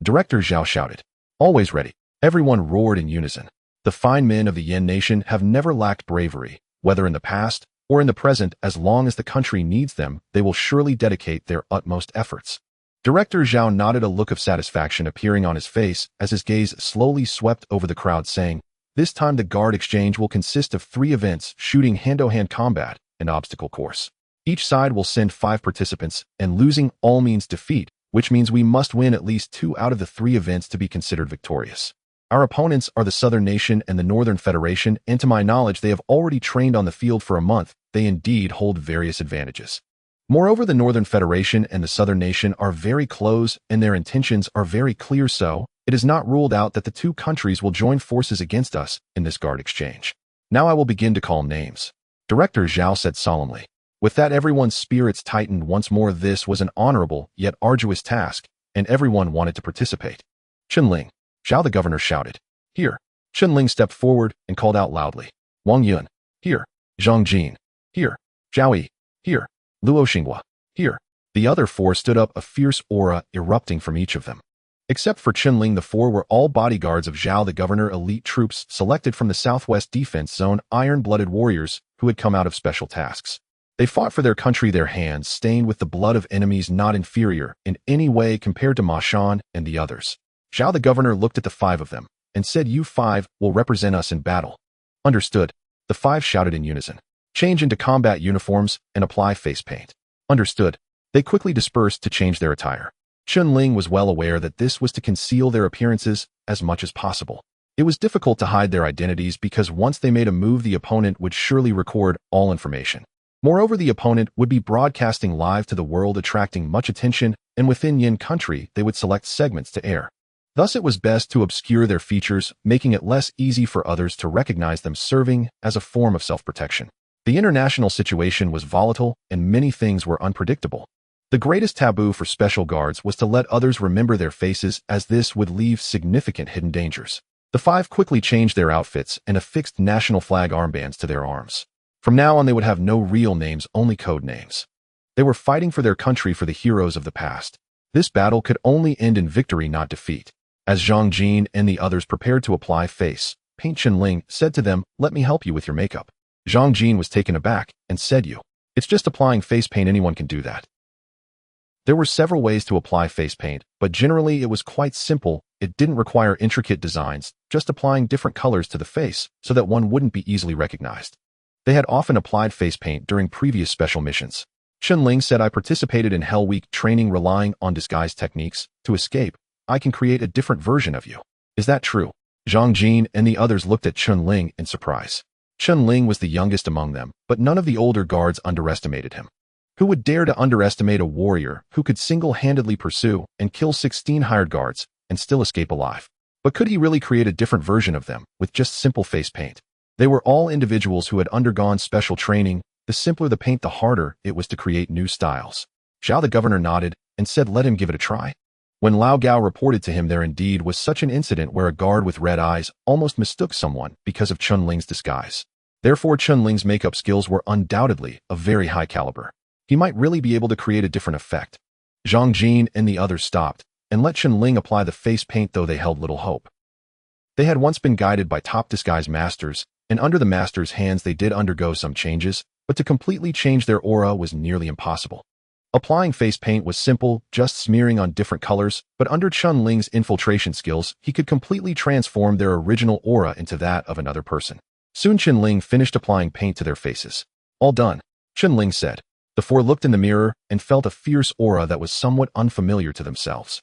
Director Zhao shouted. "Always ready." Everyone roared in unison. The fine men of the Yin nation have never lacked bravery, whether in the past or in the present. As long as the country needs them, they will surely dedicate their utmost efforts. Director Zhao nodded, a look of satisfaction appearing on his face as his gaze slowly swept over the crowd, saying, "This time the guard exchange will consist of 3 events: shooting, hand-to-hand combat, and obstacle course. Each side will send 5 participants, and losing all means defeat, which means we must win at least 2 out of the 3 events to be considered victorious. Our opponents are the Southern Nation and the Northern Federation, and to my knowledge they have already trained on the field for a month. They indeed hold various advantages. Moreover, the Northern Federation and the Southern Nation are very close, and their intentions are very clear, so it is not ruled out that the 2 countries will join forces against us in this guard exchange. Now I will begin to call names." Director Zhao said solemnly. With that, everyone's spirits tightened once more. This was an honorable yet arduous task, and everyone wanted to participate. "Chen Ling," Zhao the governor shouted. "Here." Chen Ling stepped forward and called out loudly. "Wang Yun, here. Zhang Jin, here. Zhao Yi, here. Luo Xinghua, here." The other 4 stood up, a fierce aura erupting from each of them. Except for Chen Ling, the 4 were all bodyguards of Zhao the governor, elite troops selected from the Southwest Defense Zone, iron-blooded warriors who had come out of special tasks. They fought for their country, their hands stained with the blood of enemies, not inferior in any way compared to Ma Shan and the others. Zhao the governor looked at the 5 of them and said, "You 5 will represent us in battle." "Understood," the 5 shouted in unison. "Change into combat uniforms and apply face paint." "Understood." They quickly dispersed to change their attire. Chen Ling was well aware that this was to conceal their appearances as much as possible. It was difficult to hide their identities because once they made a move, the opponent would surely record all information. Moreover, the opponent would be broadcasting live to the world, attracting much attention, and within Yin country, they would select segments to air. Thus, it was best to obscure their features, making it less easy for others to recognize them, serving as a form of self-protection. The international situation was volatile, and many things were unpredictable. The greatest taboo for special guards was to let others remember their faces, as this would leave significant hidden dangers. The 5 quickly changed their outfits and affixed national flag armbands to their arms. From now on, they would have no real names, only code names. They were fighting for their country, for the heroes of the past. This battle could only end in victory, not defeat. As Zhang Jin and the others prepared to apply face paint, Chen Ling said to them, "Let me help you with your makeup." Zhang Jin was taken aback and said, It's just applying face paint, anyone can do that." There were several ways to apply face paint, but generally it was quite simple. It didn't require intricate designs, just applying different colors to the face so that one wouldn't be easily recognized. They had often applied face paint during previous special missions. Chen Ling said, "I participated in Hell Week training relying on disguise techniques. To escape, I can create a different version of you. Is that true?" Zhang Jin and the others looked at Chen Ling in surprise. Chen Ling was the youngest among them, but none of the older guards underestimated him. Who would dare to underestimate a warrior who could single-handedly pursue and kill 16 hired guards and still escape alive? But could he really create a different version of them with just simple face paint? They were all individuals who had undergone special training. The simpler the paint, the harder it was to create new styles. Zhao the governor nodded and said, "Let him give it a try." When Lao Gao reported to him, there indeed was such an incident where a guard with red eyes almost mistook someone because of Chen Ling's disguise. Therefore, Chen Ling's makeup skills were undoubtedly of very high caliber. He might really be able to create a different effect. Zhang Jin and the others stopped, and let Chen Ling apply the face paint, though they held little hope. They had once been guided by top disguise masters, and under the masters' hands they did undergo some changes, but to completely change their aura was nearly impossible. Applying face paint was simple, just smearing on different colors, but under Chen Ling's infiltration skills, he could completely transform their original aura into that of another person. Soon Chen Ling finished applying paint to their faces. All done, Chen Ling said. The four looked in the mirror and felt a fierce aura that was somewhat unfamiliar to themselves.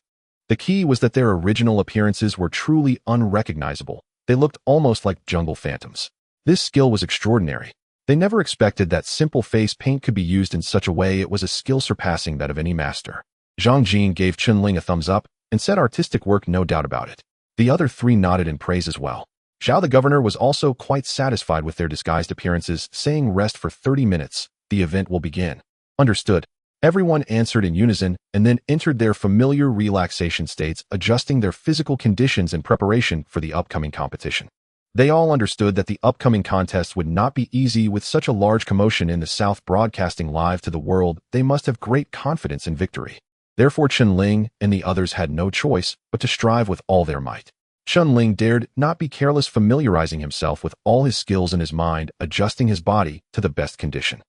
The key was that their original appearances were truly unrecognizable. They looked almost like jungle phantoms. This skill was extraordinary. They never expected that simple face paint could be used in such a way. It was a skill surpassing that of any master. Zhang Jin gave Chen Ling a thumbs up and said artistic work, no doubt about it. The other three nodded in praise as well. Zhao the governor was also quite satisfied with their disguised appearances, saying rest for 30 minutes. The event will begin. Understood. Everyone answered in unison and then entered their familiar relaxation states, adjusting their physical conditions in preparation for the upcoming competition. They all understood that the upcoming contest would not be easy with such a large commotion in the South broadcasting live to the world. They must have great confidence in victory. Therefore Chen Ling and the others had no choice but to strive with all their might. Chen Ling dared not be careless, familiarizing himself with all his skills in his mind, adjusting his body to the best condition.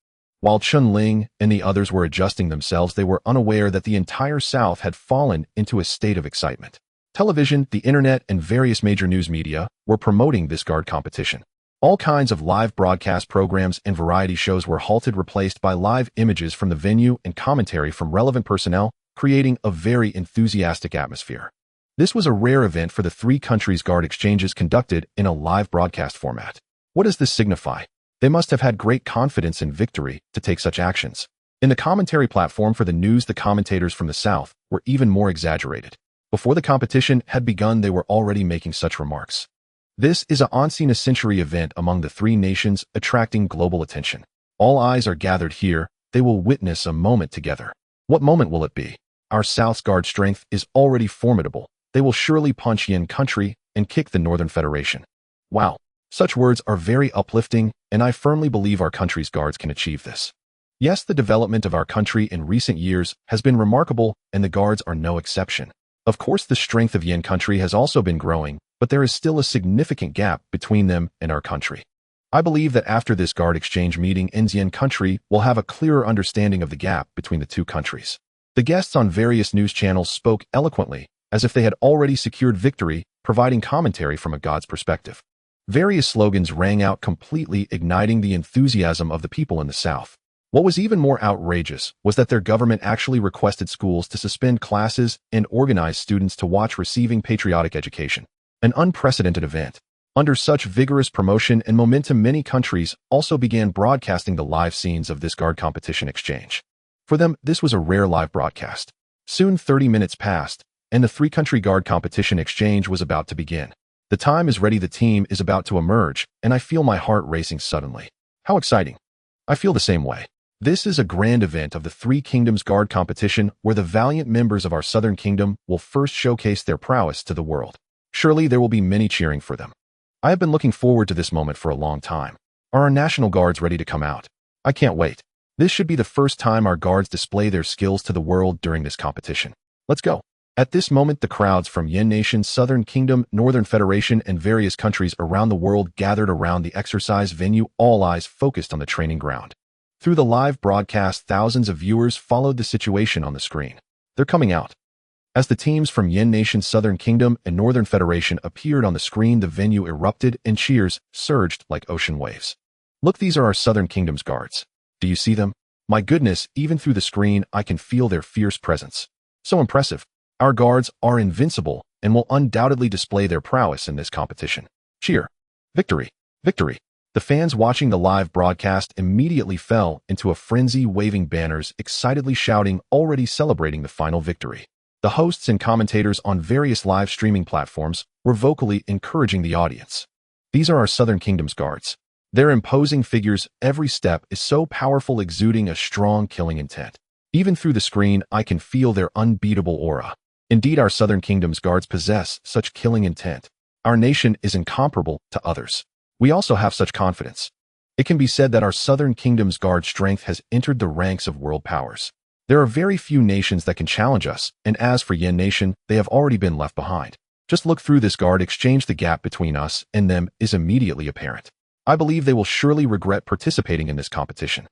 While Chen Ling and the others were adjusting themselves, they were unaware that the entire South had fallen into a state of excitement. Television, the internet, and various major news media were promoting this guard competition. All kinds of live broadcast programs and variety shows were halted, replaced by live images from the venue and commentary from relevant personnel, creating a very enthusiastic atmosphere. This was a rare event for the three countries' guard exchanges conducted in a live broadcast format. What does this signify? They must have had great confidence in victory to take such actions. In the commentary platform for the news, the commentators from the South were even more exaggerated. Before the competition had begun, they were already making such remarks. This is a once-in-a-century event among the three nations, attracting global attention. All eyes are gathered here. They will witness a moment together. What moment will it be? Our South's guard strength is already formidable. They will surely punch Yin country and kick the Northern Federation. Wow, such words are very uplifting, and I firmly believe our country's guards can achieve this. Yes, the development of our country in recent years has been remarkable, and the guards are no exception. Of course, the strength of Yin country has also been growing, but there is still a significant gap between them and our country. I believe that after this guard exchange meeting ends, Yin country will have a clearer understanding of the gap between the two countries. The guests on various news channels spoke eloquently, as if they had already secured victory, providing commentary from a god's perspective. Various slogans rang out, completely igniting the enthusiasm of the people in the South. What was even more outrageous was that their government actually requested schools to suspend classes and organize students to watch receiving patriotic education. An unprecedented event. Under such vigorous promotion and momentum, many countries also began broadcasting the live scenes of this guard competition exchange. For them, this was a rare live broadcast. Soon 30 minutes passed, and the three-country guard competition exchange was about to begin. The time is ready, the team is about to emerge, and I feel my heart racing suddenly. How exciting. I feel the same way. This is a grand event of the Three Kingdoms Guard competition where the valiant members of our Southern Kingdom will first showcase their prowess to the world. Surely there will be many cheering for them. I have been looking forward to this moment for a long time. Are our National Guards ready to come out? I can't wait. This should be the first time our guards display their skills to the world during this competition. Let's go. At this moment, the crowds from Yin Nation, Southern Kingdom, Northern Federation, and various countries around the world gathered around the exercise venue, all eyes focused on the training ground. Through the live broadcast, thousands of viewers followed the situation on the screen. They're coming out. As the teams from Yin Nation, Southern Kingdom, and Northern Federation appeared on the screen, the venue erupted and cheers surged like ocean waves. Look, these are our Southern Kingdom's guards. Do you see them? My goodness, even through the screen, I can feel their fierce presence. So impressive. Our guards are invincible and will undoubtedly display their prowess in this competition. Cheer. Victory. Victory. The fans watching the live broadcast immediately fell into a frenzy, waving banners, excitedly shouting, already celebrating the final victory. The hosts and commentators on various live streaming platforms were vocally encouraging the audience. These are our Southern Kingdom's guards. Their imposing figures, every step is so powerful, exuding a strong killing intent. Even through the screen, I can feel their unbeatable aura. Indeed, our Southern Kingdom's guards possess such killing intent. Our nation is incomparable to others. We also have such confidence. It can be said that our Southern Kingdom's guard strength has entered the ranks of world powers. There are very few nations that can challenge us, and as for Yen Nation, they have already been left behind. Just look through this guard exchange. The gap between us and them is immediately apparent. I believe they will surely regret participating in this competition.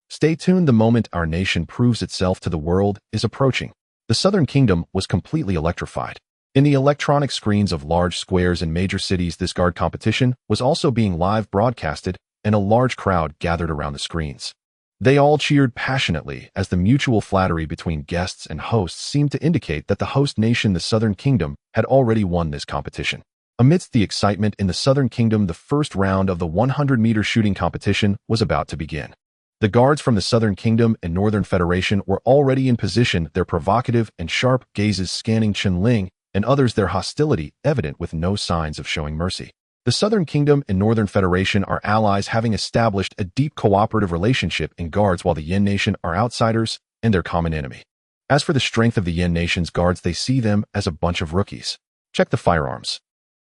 Stay tuned. The moment our nation proves itself to the world is approaching. The Southern Kingdom was completely electrified. In the electronic screens of large squares in major cities, this guard competition was also being live broadcasted, and a large crowd gathered around the screens. They all cheered passionately as the mutual flattery between guests and hosts seemed to indicate that the host nation, the Southern Kingdom, had already won this competition. Amidst the excitement in the Southern Kingdom, the first round of the 100-meter shooting competition was about to begin. The guards from the Southern Kingdom and Northern Federation were already in position, their provocative and sharp gazes scanning Chen Ling and others, their hostility evident with no signs of showing mercy. The Southern Kingdom and Northern Federation are allies, having established a deep cooperative relationship in guards, while the Yen Nation are outsiders and their common enemy. As for the strength of the Yen Nation's guards, they see them as a bunch of rookies. Check the firearms.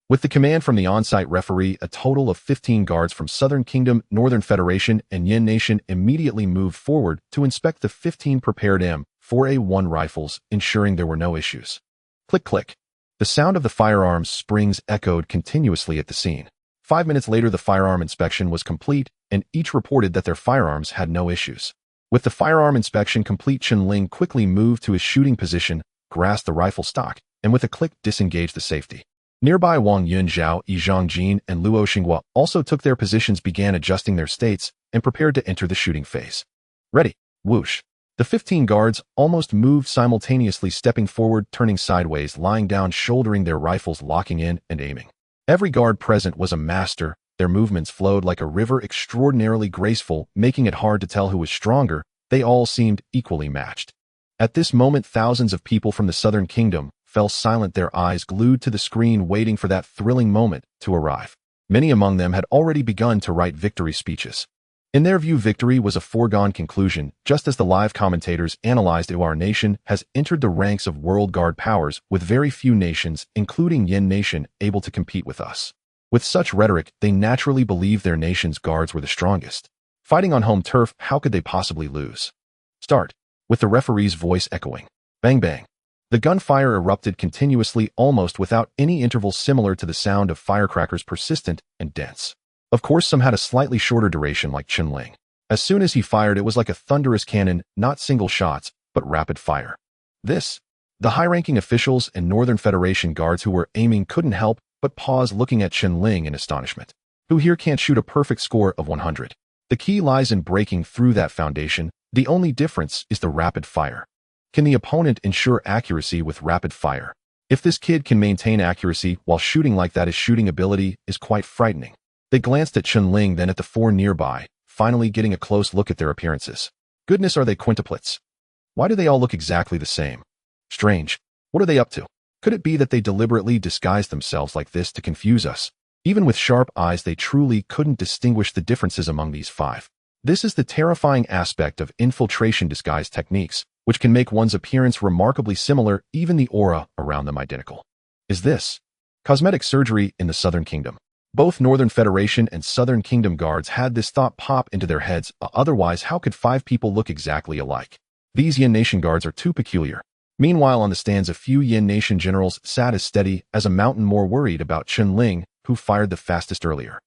With the command from the on-site referee, a total of 15 guards from Southern Kingdom, Northern Federation, and Yen Nation immediately moved forward to inspect the 15 prepared M4A1 rifles, ensuring there were no issues. Click, click. The sound of the firearms springs echoed continuously at the scene. 5 minutes later, the firearm inspection was complete, and each reported that their firearms had no issues. With the firearm inspection complete, Chen Ling quickly moved to his shooting position, grasped the rifle stock, and with a click disengaged the safety. Nearby, Wang Yunzhao, Yi Zhongjin, and Luo Xinghua also took their positions, began adjusting their states, and prepared to enter the shooting phase. Ready. Whoosh. The 15 guards almost moved simultaneously, stepping forward, turning sideways, lying down, shouldering their rifles, locking in and aiming. Every guard present was a master. Their movements flowed like a river, extraordinarily graceful, making it hard to tell who was stronger. They all seemed equally matched. At this moment, thousands of people from the Southern Kingdom fell silent, their eyes glued to the screen, waiting for that thrilling moment to arrive. Many among them had already begun to write victory speeches. In their view, victory was a foregone conclusion, just as the live commentators analyzed it. Our nation has entered the ranks of world guard powers, with very few nations, including Yen Nation, able to compete with us. With such rhetoric, they naturally believed their nation's guards were the strongest. Fighting on home turf, how could they possibly lose? Start. With the referee's voice echoing. Bang bang. The gunfire erupted continuously, almost without any interval, similar to the sound of firecrackers, persistent and dense. Of course, some had a slightly shorter duration, like Chen Ling. As soon as he fired, it was like a thunderous cannon, not single shots, but rapid fire. The high-ranking officials and Northern Federation guards who were aiming couldn't help but pause, looking at Chen Ling in astonishment. Who here can't shoot a perfect score of 100? The key lies in breaking through that foundation. The only difference is the rapid fire. Can the opponent ensure accuracy with rapid fire? If this kid can maintain accuracy while shooting like that, his shooting ability is quite frightening. They glanced at Chen Ling, then at the four nearby, finally getting a close look at their appearances. Goodness, are they quintuplets? Why do they all look exactly the same? Strange. What are they up to? Could it be that they deliberately disguised themselves like this to confuse us? Even with sharp eyes, they truly couldn't distinguish the differences among these five. This is the terrifying aspect of infiltration disguise techniques, which can make one's appearance remarkably similar, even the aura around them identical. Is this cosmetic surgery in the Southern Kingdom? Both Northern Federation and Southern Kingdom guards had this thought pop into their heads. Otherwise, how could 5 people look exactly alike? These Yen Nation guards are too peculiar. Meanwhile, on the stands, a few Yen Nation generals sat as steady as a mountain, more worried about Chen Ling, who fired the fastest earlier.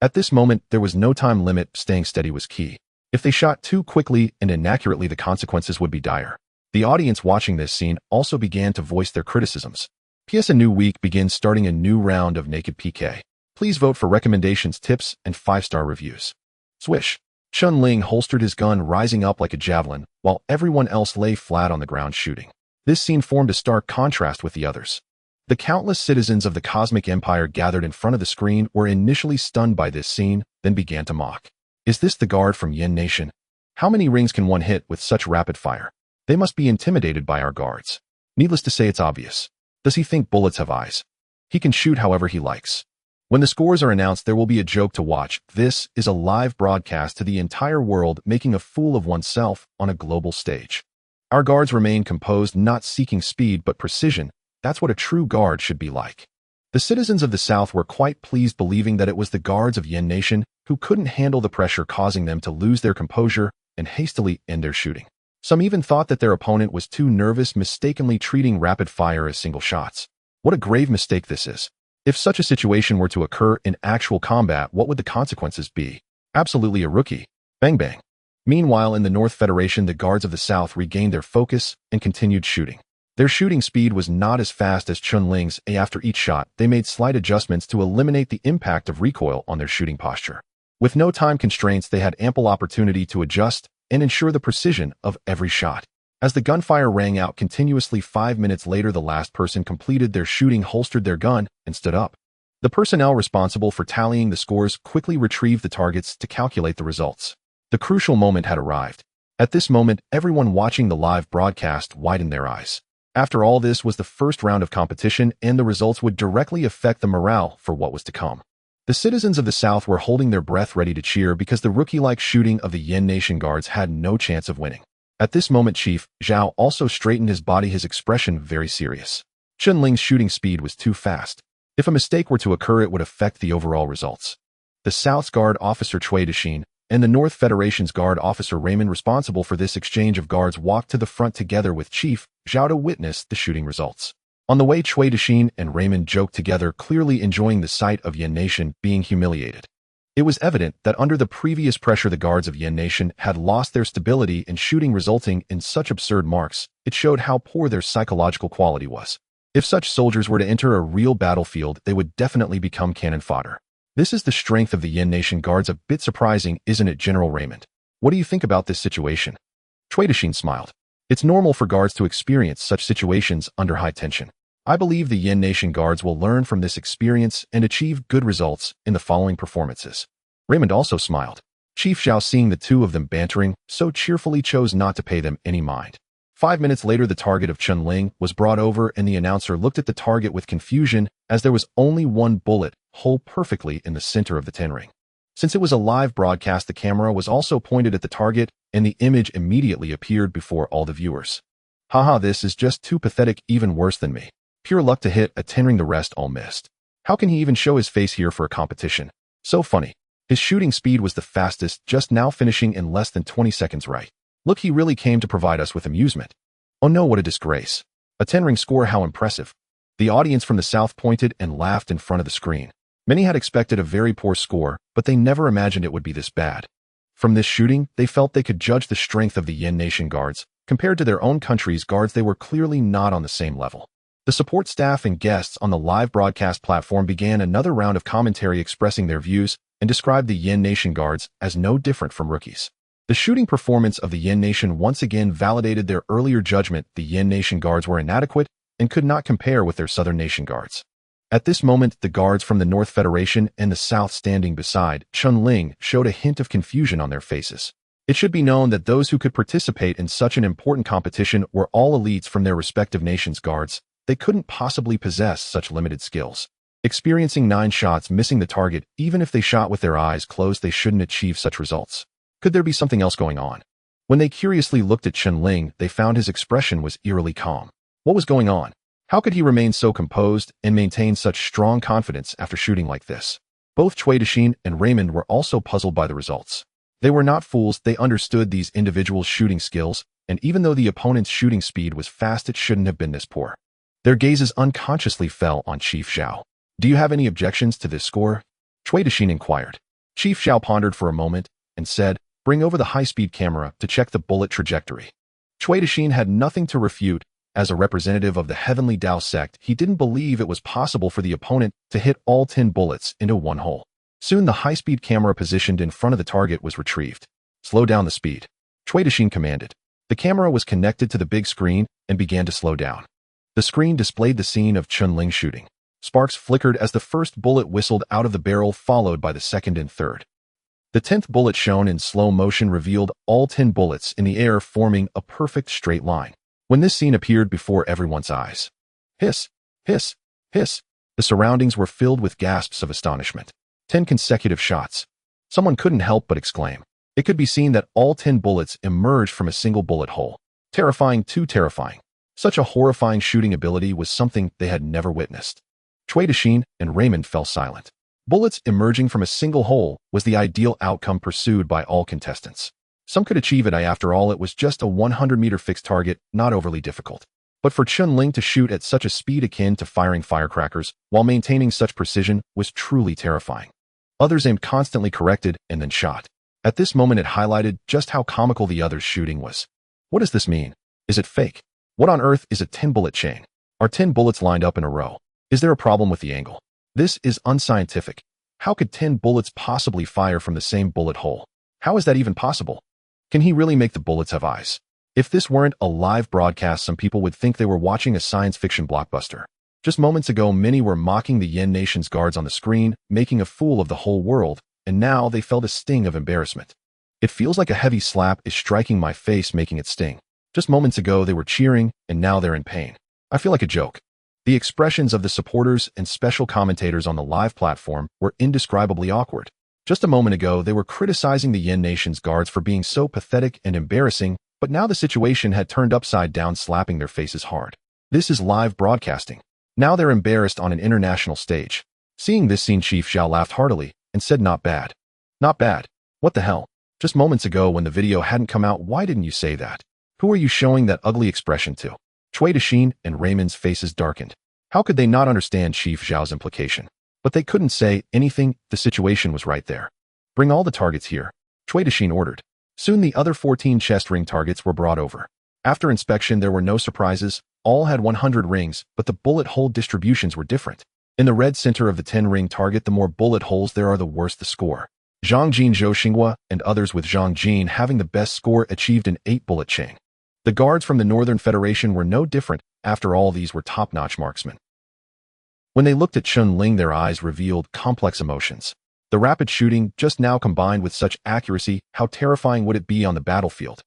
At this moment, there was no time limit. Staying steady was key. If they shot too quickly and inaccurately, the consequences would be dire. The audience watching this scene also began to voice their criticisms. P.S. A new week begins, starting a new round of Naked PK. Please vote for recommendations, tips, and 5-star reviews. Swish. Chen Ling holstered his gun, rising up like a javelin, while everyone else lay flat on the ground shooting. This scene formed a stark contrast with the others. The countless citizens of the Cosmic Empire gathered in front of the screen were initially stunned by this scene, then began to mock. Is this the guard from Yen Nation? How many rings can one hit with such rapid fire? They must be intimidated by our guards. Needless to say, it's obvious. Does he think bullets have eyes? He can shoot however he likes. When the scores are announced, there will be a joke to watch. This is a live broadcast to the entire world, making a fool of oneself on a global stage. Our guards remain composed, not seeking speed but precision. That's what a true guard should be like. The citizens of the South were quite pleased, believing that it was the guards of Yen Nation who couldn't handle the pressure, causing them to lose their composure and hastily end their shooting. Some even thought that their opponent was too nervous, mistakenly treating rapid fire as single shots. What a grave mistake this is. If such a situation were to occur in actual combat, what would the consequences be? Absolutely a rookie. Bang bang. Meanwhile, in the North Federation, the guards of the South regained their focus and continued shooting. Their shooting speed was not as fast as Chen Ling's, and after each shot, they made slight adjustments to eliminate the impact of recoil on their shooting posture. With no time constraints, they had ample opportunity to adjust and ensure the precision of every shot. As the gunfire rang out continuously 5 minutes later, the last person completed their shooting, holstered their gun, and stood up. The personnel responsible for tallying the scores quickly retrieved the targets to calculate the results. The crucial moment had arrived. At this moment, everyone watching the live broadcast widened their eyes. After all, this was the first round of competition, and the results would directly affect the morale for what was to come. The citizens of the South were holding their breath, ready to cheer, because the rookie-like shooting of the Yen Nation guards had no chance of winning. At this moment, Chief Zhao also straightened his body, his expression very serious. Chen Ling's shooting speed was too fast. If a mistake were to occur, it would affect the overall results. The South's guard officer Cui Dixin and the North Federation's guard officer Raymond, responsible for this exchange of guards, walked to the front together with Chief Zhao to witness the shooting results. On the way, Cui Dixin and Raymond joked together, clearly enjoying the sight of Yen Nation being humiliated. It was evident that under the previous pressure, the guards of Yen Nation had lost their stability in shooting, resulting in such absurd marks. It showed how poor their psychological quality was. If such soldiers were to enter a real battlefield, they would definitely become cannon fodder. This is the strength of the Yen Nation guards. A bit surprising, isn't it, General Raymond? What do you think about this situation? Cui Dixin smiled. It's normal for guards to experience such situations under high tension. I believe the Yen Nation guards will learn from this experience and achieve good results in the following performances. Raymond also smiled. Chief Zhao, seeing the two of them bantering so cheerfully, chose not to pay them any mind. 5 minutes later, the target of Chen Ling was brought over, and the announcer looked at the target with confusion, as there was only one bullet hole perfectly in the center of the 10 ring. Since it was a live broadcast, the camera was also pointed at the target, and the image immediately appeared before all the viewers. Haha, this is just too pathetic, even worse than me. Pure luck to hit a 10 ring, the rest all missed. How can he even show his face here for a competition? So funny. His shooting speed was the fastest, just now finishing in less than 20 seconds, right? Look, he really came to provide us with amusement. Oh no, what a disgrace. A 10 ring score, how impressive. The audience from the South pointed and laughed in front of the screen. Many had expected a very poor score, but they never imagined it would be this bad. From this shooting, they felt they could judge the strength of the Yen Nation guards. Compared to their own country's guards, they were clearly not on the same level. The support staff and guests on the live broadcast platform began another round of commentary, expressing their views and described the Yen Nation guards as no different from rookies. The shooting performance of the Yen Nation once again validated their earlier judgment. The Yen Nation guards were inadequate and could not compare with their Southern Nation guards. At this moment, the guards from the North Federation and the South standing beside Chen Ling showed a hint of confusion on their faces. It should be known that those who could participate in such an important competition were all elites from their respective nations' guards. They couldn't possibly possess such limited skills. Experiencing 9 shots, missing the target, even if they shot with their eyes closed, they shouldn't achieve such results. Could there be something else going on? When they curiously looked at Chen Ling, they found his expression was eerily calm. What was going on? How could he remain so composed and maintain such strong confidence after shooting like this? Both Cui Dixin and Raymond were also puzzled by the results. They were not fools. They understood these individuals' shooting skills, and even though the opponent's shooting speed was fast, it shouldn't have been this poor. Their gazes unconsciously fell on Chief Zhao. Do you have any objections to this score? Cui Dixin inquired. Chief Zhao pondered for a moment and said, "Bring over the high-speed camera to check the bullet trajectory." Cui Dixin had nothing to refute. As a representative of the Heavenly Tao sect, he didn't believe it was possible for the opponent to hit all 10 bullets into one hole. Soon the high-speed camera positioned in front of the target was retrieved. Slow down the speed, Cui Dixin commanded. The camera was connected to the big screen and began to slow down. The screen displayed the scene of Chen Ling shooting. Sparks flickered as the first bullet whistled out of the barrel, followed by the second and third. The 10th bullet, shown in slow motion, revealed all 10 bullets in the air, forming a perfect straight line. When this scene appeared before everyone's eyes, hiss, hiss, hiss, the surroundings were filled with gasps of astonishment. 10 consecutive shots. Someone couldn't help but exclaim. It could be seen that all 10 bullets emerged from a single bullet hole. Terrifying, too terrifying. Such a horrifying shooting ability was something they had never witnessed. Cui Dixin and Raymond fell silent. Bullets emerging from a single hole was the ideal outcome pursued by all contestants. Some could achieve it. After all, it was just a 100-meter fixed target, not overly difficult. But for Chen Ling to shoot at such a speed akin to firing firecrackers while maintaining such precision was truly terrifying. Others aimed constantly, corrected, and then shot. At this moment it highlighted just how comical the others' shooting was. What does this mean? Is it fake? What on earth is a 10-bullet chain? Are 10 bullets lined up in a row? Is there a problem with the angle? This is unscientific. How could 10 bullets possibly fire from the same bullet hole? How is that even possible? Can he really make the bullets have eyes? If this weren't a live broadcast, some people would think they were watching a science fiction blockbuster. Just moments ago, many were mocking the Yen Nation's guards on the screen, making a fool of the whole world, and now they felt a sting of embarrassment. It feels like a heavy slap is striking my face, making it sting. Just moments ago they were cheering, and now they're in pain. I feel like a joke. The expressions of the supporters and special commentators on the live platform were indescribably awkward. Just a moment ago they were criticizing the Yen Nation's guards for being so pathetic and embarrassing, but now the situation had turned upside down, slapping their faces hard. This is live broadcasting. Now they're embarrassed on an international stage. Seeing this scene, Chief Zhao laughed heartily and said, "Not bad. Not bad. What the hell? Just moments ago when the video hadn't come out, why didn't you say that? Who are you showing that ugly expression to?" Cui Dexin and Raymond's faces darkened. How could they not understand Chief Zhao's implication? But they couldn't say anything. The situation was right there. "Bring all the targets here," Cui Dexin ordered. Soon the other 14 chest ring targets were brought over. After inspection there were no surprises. All had 100 rings, but the bullet hole distributions were different. In the red center of the 10-ring target, the more bullet holes there are, the worse the score. Zhang Jin, Zhou Xinghua, and others, with Zhang Jin having the best score, achieved an 8-bullet chain. The guards from the Northern Federation were no different. After all, these were top-notch marksmen. When they looked at Chen Ling, their eyes revealed complex emotions. The rapid shooting just now combined with such accuracy, how terrifying would it be on the battlefield?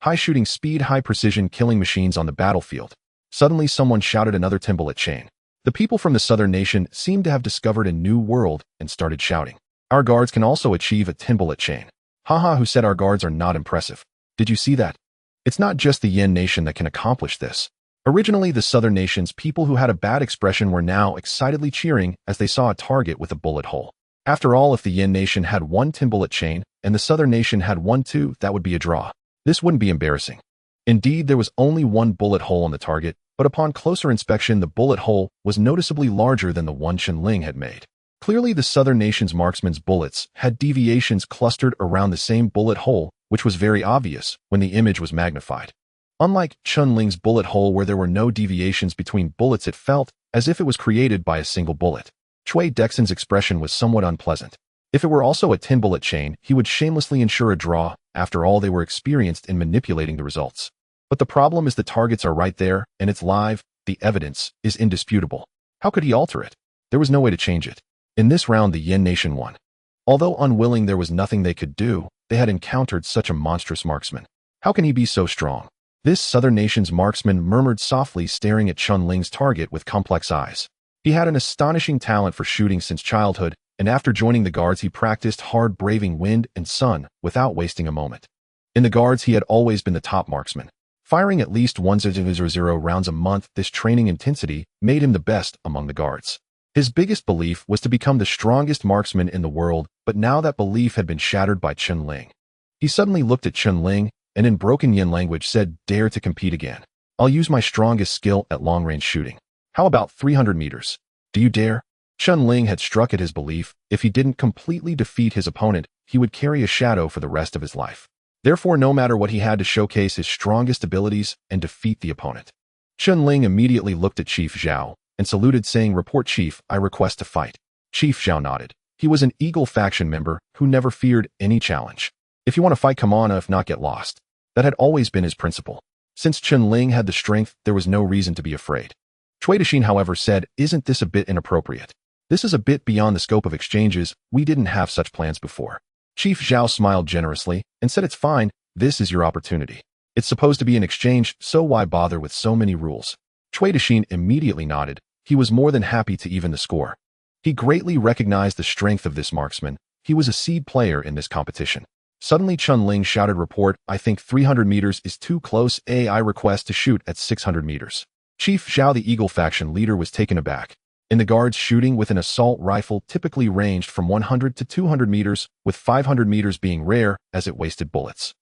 High shooting speed, high precision killing machines on the battlefield. Suddenly someone shouted another 10-bullet chain. The people from the southern nation seemed to have discovered a new world and started shouting, "Our guards can also achieve a 10-bullet chain." Haha, who said our guards are not impressive? Did you see that? It's not just the Yen Nation that can accomplish this. Originally, the southern nation's people who had a bad expression were now excitedly cheering as they saw a target with a bullet hole. After all, if the Yen Nation had one 10-bullet chain and the southern nation had one too, that would be a draw. This wouldn't be embarrassing. Indeed, there was only one bullet hole on the target, but upon closer inspection the bullet hole was noticeably larger than the one Chen Ling had made. Clearly, the southern nation's marksman's bullets had deviations clustered around the same bullet hole, which was very obvious when the image was magnified. Unlike Chen Ling's bullet hole, where there were no deviations between bullets, it felt as if it was created by a single bullet. Cui Dexin's expression was somewhat unpleasant. If it were also a 10-bullet chain, he would shamelessly ensure a draw. After all, they were experienced in manipulating the results. But the problem is the targets are right there, and it's live. The evidence is indisputable. How could he alter it? There was no way to change it. In this round, the Yen Nation won. Although unwilling, there was nothing they could do. They had encountered such a monstrous marksman. How can he be so strong? This southern nation's marksman murmured softly, staring at Chen Ling's target with complex eyes. He had an astonishing talent for shooting since childhood, and after joining the guards he practiced hard, braving wind and sun without wasting a moment. In the guards he had always been the top marksman. Firing at least 100 rounds a month, this training intensity made him the best among the guards. His biggest belief was to become the strongest marksman in the world, but now that belief had been shattered by Chen Ling. He suddenly looked at Chen Ling and in broken Yen language said, "Dare to compete again. I'll use my strongest skill at long-range shooting. How about 300 meters? Do you dare?" Chen Ling had struck at his belief. If he didn't completely defeat his opponent, he would carry a shadow for the rest of his life. Therefore, no matter what, he had to showcase his strongest abilities and defeat the opponent. Chen Ling immediately looked at Chief Zhao and saluted, saying, "Report, Chief, I request to fight." Chief Zhao nodded. He was an Eagle faction member who never feared any challenge. If you want to fight, come on, if not, get lost. That had always been his principle. Since Chen Ling had the strength, there was no reason to be afraid. Cui Dexin, however, said, "Isn't this a bit inappropriate? This is a bit beyond the scope of exchanges. We didn't have such plans before." Chief Zhao smiled generously and said, "It's fine. This is your opportunity. It's supposed to be an exchange, so why bother with so many rules?" Cui Dexin immediately nodded. He was more than happy to even the score. He greatly recognized the strength of this marksman. He was a seed player in this competition. Suddenly Chen Ling shouted, "Report, I think 300 meters is too close. I request to shoot at 600 meters. Chief Zhao, the Eagle faction leader, was taken aback. In the guards, shooting with an assault rifle typically ranged from 100 to 200 meters, with 500 meters being rare as it wasted bullets.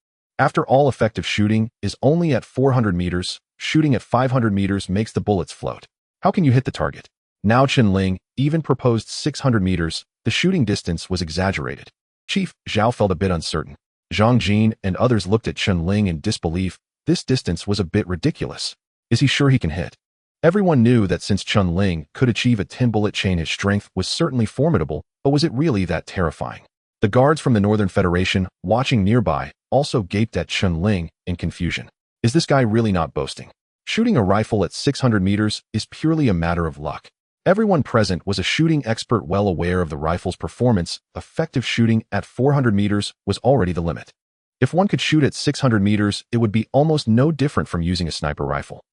After all, effective shooting is only at 400 meters. Shooting at 500 meters makes the bullets float. How can you hit the target? Now Chen Ling even proposed 600 meters. The shooting distance was exaggerated. Chief Zhao felt a bit uncertain. Zhang Jin and others looked at Chen Ling in disbelief. This distance was a bit ridiculous. Is he sure he can hit? Everyone knew that since Chen Ling could achieve a 10-bullet chain, his strength was certainly formidable, but was it really that terrifying? The guards from the Northern Federation, watching nearby, also gaped at Chen Ling in confusion. Is this guy really not boasting? Shooting a rifle at 600 meters is purely a matter of luck. Everyone present was a shooting expert, well aware of the rifle's performance. Effective shooting at 400 meters was already the limit. If one could shoot at 600 meters, it would be almost no different from using a sniper rifle.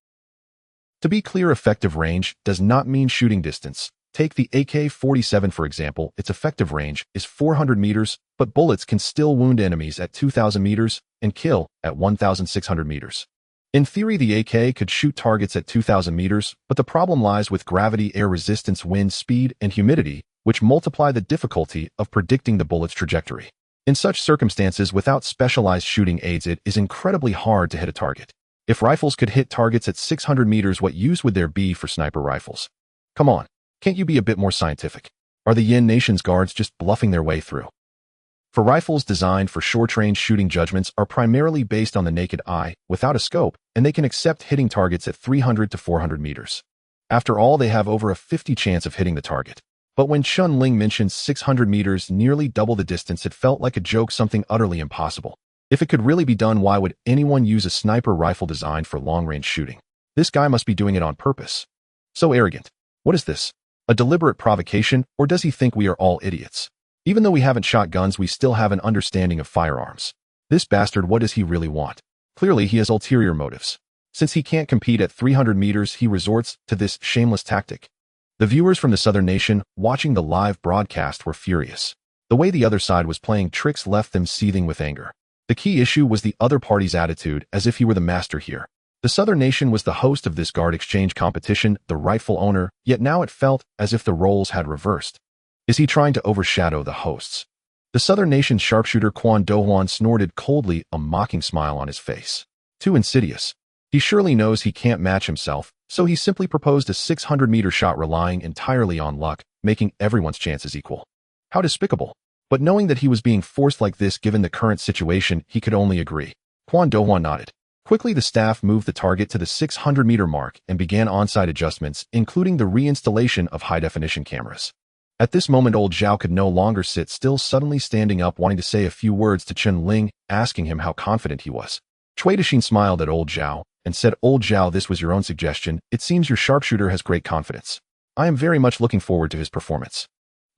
To be clear, effective range does not mean shooting distance. Take the AK-47 for example. Its effective range is 400 meters, but bullets can still wound enemies at 2,000 meters and kill at 1,600 meters. In theory, the AK could shoot targets at 2,000 meters, but the problem lies with gravity, air resistance, wind speed, and humidity, which multiply the difficulty of predicting the bullet's trajectory. In such circumstances, without specialized shooting aids, it is incredibly hard to hit a target. If rifles could hit targets at 600 meters, what use would there be for sniper rifles? Come on, can't you be a bit more scientific? Are the Yen Nation's guards just bluffing their way through? For rifles designed for short-range shooting, judgments are primarily based on the naked eye, without a scope, and they can accept hitting targets at 300 to 400 meters. After all, they have over a 50% chance of hitting the target. But when Chen Ling mentioned 600 meters, nearly double the distance, it felt like a joke, something utterly impossible. If it could really be done, why would anyone use a sniper rifle designed for long-range shooting? This guy must be doing it on purpose. So arrogant. What is this? A deliberate provocation, or does he think we are all idiots? Even though we haven't shot guns, we still have an understanding of firearms. This bastard, what does he really want? Clearly, he has ulterior motives. Since he can't compete at 300 meters, he resorts to this shameless tactic. The viewers from the Southern Nation watching the live broadcast were furious. The way the other side was playing tricks left them seething with anger. The key issue was the other party's attitude, as if he were the master here. The Southern Nation was the host of this guard exchange competition, the rightful owner, yet now it felt as if the roles had reversed. Is he trying to overshadow the hosts? The Southern Nation's sharpshooter Quan Dohuan snorted coldly, a mocking smile on his face. Too insidious. He surely knows he can't match himself, so he simply proposed a 600-meter shot relying entirely on luck, making everyone's chances equal. How despicable. But knowing that he was being forced like this given the current situation, he could only agree. Quan Dohuan nodded. Quickly, the staff moved the target to the 600-meter mark and began on-site adjustments, including the reinstallation of high-definition cameras. At this moment, old Zhao could no longer sit still, suddenly standing up, wanting to say a few words to Chen Ling, asking him how confident he was. Cui Dixin smiled at old Zhao and said, "Old Zhao, this was your own suggestion. It seems your sharpshooter has great confidence. I am very much looking forward to his performance."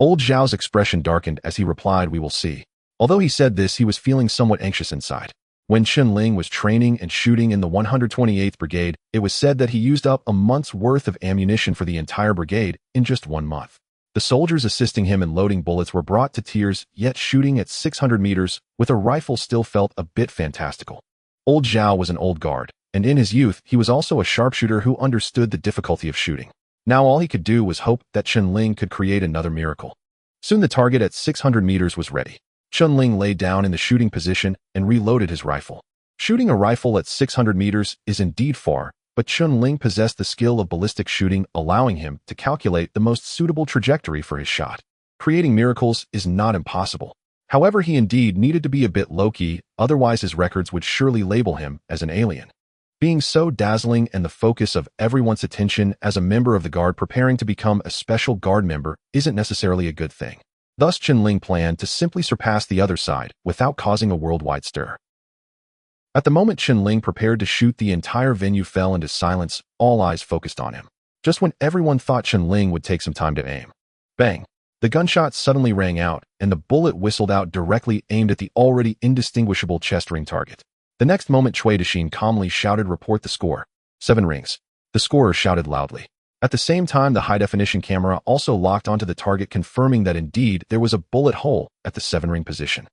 Old Zhao's expression darkened as he replied, "We will see." Although he said this, he was feeling somewhat anxious inside. When Chen Ling was training and shooting in the 128th Brigade, it was said that he used up a month's worth of ammunition for the entire brigade in just 1 month. The soldiers assisting him in loading bullets were brought to tears, yet shooting at 600 meters with a rifle still felt a bit fantastical. Old Zhao was an old guard, and in his youth he was also a sharpshooter who understood the difficulty of shooting. Now all he could do was hope that Chen Ling could create another miracle. Soon the target at 600 meters was ready. Chen Ling lay down in the shooting position and reloaded his rifle. Shooting a rifle at 600 meters is indeed far, but Chen Ling possessed the skill of ballistic shooting, allowing him to calculate the most suitable trajectory for his shot. Creating miracles is not impossible. However, he indeed needed to be a bit low-key, otherwise his records would surely label him as an alien. Being so dazzling and the focus of everyone's attention as a member of the guard preparing to become a special guard member isn't necessarily a good thing. Thus, Chen Ling planned to simply surpass the other side without causing a worldwide stir. At the moment Chen Ling prepared to shoot, the entire venue fell into silence, all eyes focused on him. Just when everyone thought Chen Ling would take some time to aim. Bang! The gunshot suddenly rang out, and the bullet whistled out directly aimed at the already indistinguishable chest-ring target. The next moment Cui Dixin calmly shouted, "Report the score." 7 rings. The scorer shouted loudly. At the same time, the high-definition camera also locked onto the target, confirming that indeed there was a bullet hole at the 7-ring position.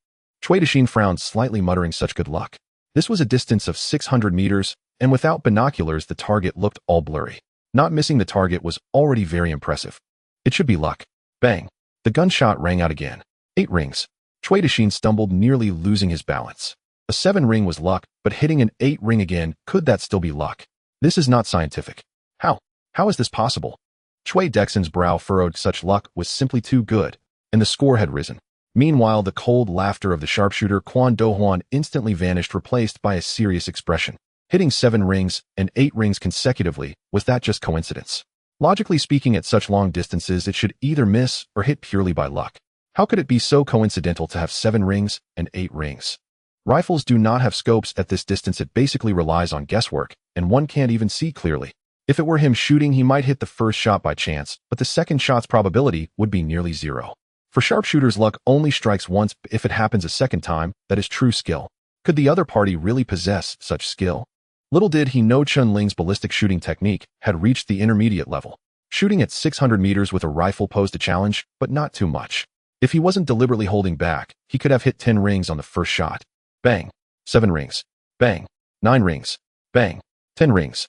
Cui Dixin frowned slightly, muttering, "Such good luck." This was a distance of 600 meters, and without binoculars the target looked all blurry. Not missing the target was already very impressive. It should be luck. Bang! The gunshot rang out again. 8 rings. Cui Dixin stumbled, nearly losing his balance. A 7 ring was luck, but hitting an 8 ring again, could that still be luck? This is not scientific. How? How is this possible? Chui Dexin's brow furrowed. Such luck was simply too good, and the score had risen. Meanwhile, the cold laughter of the sharpshooter Quan Dohuan instantly vanished, replaced by a serious expression. Hitting 7 rings and 8 rings consecutively, was that just coincidence? Logically speaking, at such long distances, it should either miss or hit purely by luck. How could it be so coincidental to have 7 rings and 8 rings? Rifles do not have scopes at this distance. It basically relies on guesswork, and one can't even see clearly. If it were him shooting, he might hit the first shot by chance, but the second shot's probability would be nearly 0. For sharpshooters, luck only strikes once. If it happens a second time, that is true skill. Could the other party really possess such skill? Little did he know Chen Ling's ballistic shooting technique had reached the intermediate level. Shooting at 600 meters with a rifle posed a challenge, but not too much. If he wasn't deliberately holding back, he could have hit 10 rings on the first shot. Bang. 7 rings. Bang. 9 rings. Bang. 10 rings.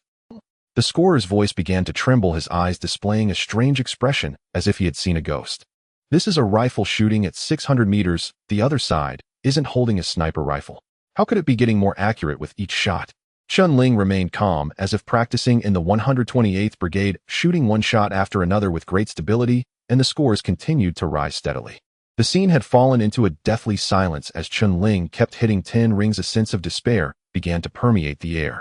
The scorer's voice began to tremble, his eyes displaying a strange expression, as if he had seen a ghost. This is a rifle shooting at 600 meters. The other side isn't holding a sniper rifle. How could it be getting more accurate with each shot? Chen Ling remained calm, as if practicing in the 128th Brigade, shooting one shot after another with great stability, and the scores continued to rise steadily. The scene had fallen into a deathly silence as Chen Ling kept hitting 10 rings. A sense of despair began to permeate the air.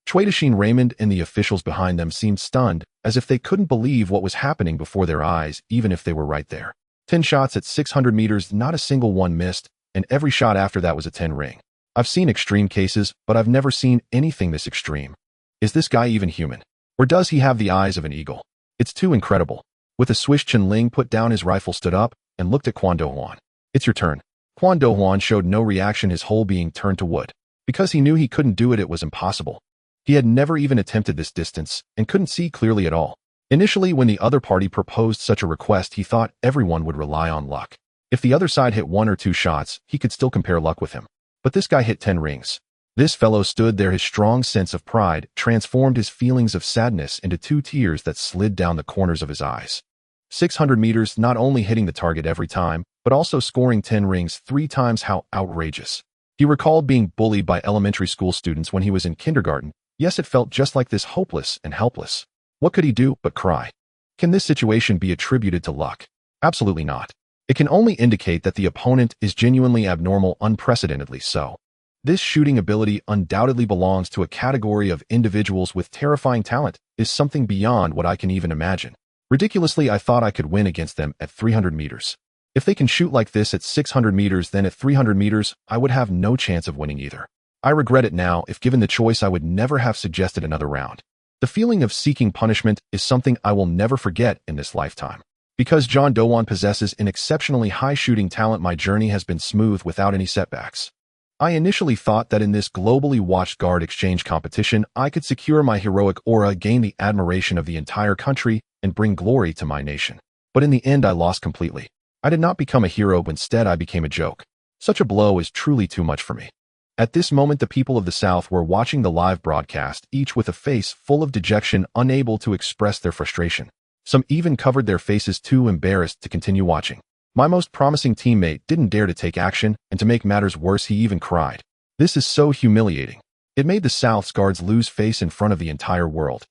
Chuidashin Raymond and the officials behind them seemed stunned, as if they couldn't believe what was happening before their eyes, even if they were right there. 10 shots at 600 meters, not a single one missed, and every shot after that was a 10 ring. I've seen extreme cases, but I've never seen anything this extreme. Is this guy even human? Or does he have the eyes of an eagle? It's too incredible. With a swish, Chen Ling put down his rifle, stood up, and looked at Quan Dohuan. It's your turn. Quan Dohuan showed no reaction, his whole being turned to wood. Because he knew he couldn't do it, it was impossible. He had never even attempted this distance, and couldn't see clearly at all. Initially, when the other party proposed such a request, he thought everyone would rely on luck. If the other side hit 1 or 2 shots, he could still compare luck with him. But this guy hit 10 rings. This fellow stood there, his strong sense of pride transformed his feelings of sadness into 2 tears that slid down the corners of his eyes. 600 meters, not only hitting the target every time, but also scoring 10 rings 3 times. How outrageous. He recalled being bullied by elementary school students when he was in kindergarten. Yes, it felt just like this, hopeless and helpless. What could he do but cry? Can this situation be attributed to luck? Absolutely not. It can only indicate that the opponent is genuinely abnormal, unprecedentedly so. This shooting ability undoubtedly belongs to a category of individuals with terrifying talent, is something beyond what I can even imagine. Ridiculously, I thought I could win against them at 300 meters. If they can shoot like this at 600 meters, then at 300 meters, I would have no chance of winning either. I regret it now. If given the choice, I would never have suggested another round. The feeling of seeking punishment is something I will never forget in this lifetime. Because John Dowan possesses an exceptionally high shooting talent, my journey has been smooth without any setbacks. I initially thought that in this globally watched guard exchange competition, I could secure my heroic aura, gain the admiration of the entire country, and bring glory to my nation. But in the end, I lost completely. I did not become a hero, but instead I became a joke. Such a blow is truly too much for me. At this moment, the people of the South were watching the live broadcast, each with a face full of dejection, unable to express their frustration. Some even covered their faces, too embarrassed to continue watching. My most promising teammate didn't dare to take action, and to make matters worse, he even cried. This is so humiliating. It made the South's guards lose face in front of the entire world.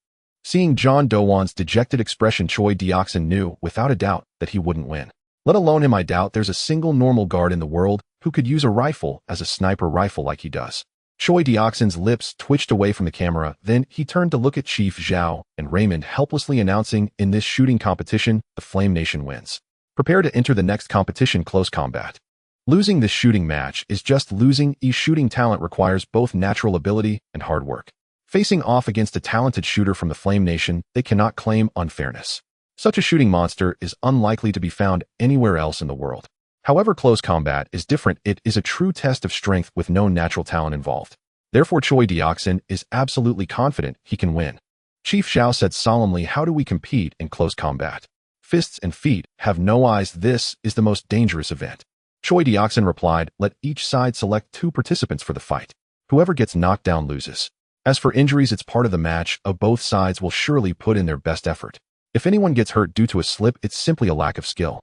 Seeing John Dowan's dejected expression, Choi Deoxin knew, without a doubt, that he wouldn't win. Let alone him, I doubt there's a single normal guard in the world who could use a rifle as a sniper rifle like he does. Choi Deoxin's lips twitched away from the camera, then he turned to look at Chief Zhao and Raymond, helplessly announcing, in this shooting competition, the Flame Nation wins. Prepare to enter the next competition, close combat. Losing this shooting match is just losing. Shooting talent requires both natural ability and hard work. Facing off against a talented shooter from the Flame Nation, they cannot claim unfairness. Such a shooting monster is unlikely to be found anywhere else in the world. However, close combat is different. It is a true test of strength with no natural talent involved. Therefore, Choi Deoxin is absolutely confident he can win. Chief Zhao said solemnly, "How do we compete in close combat? Fists and feet have no eyes. This is the most dangerous event." Choi Deoxin replied, "Let each side select 2 participants for the fight. Whoever gets knocked down loses. As for injuries, it's part of the match. Both sides will surely put in their best effort. If anyone gets hurt due to a slip, it's simply a lack of skill.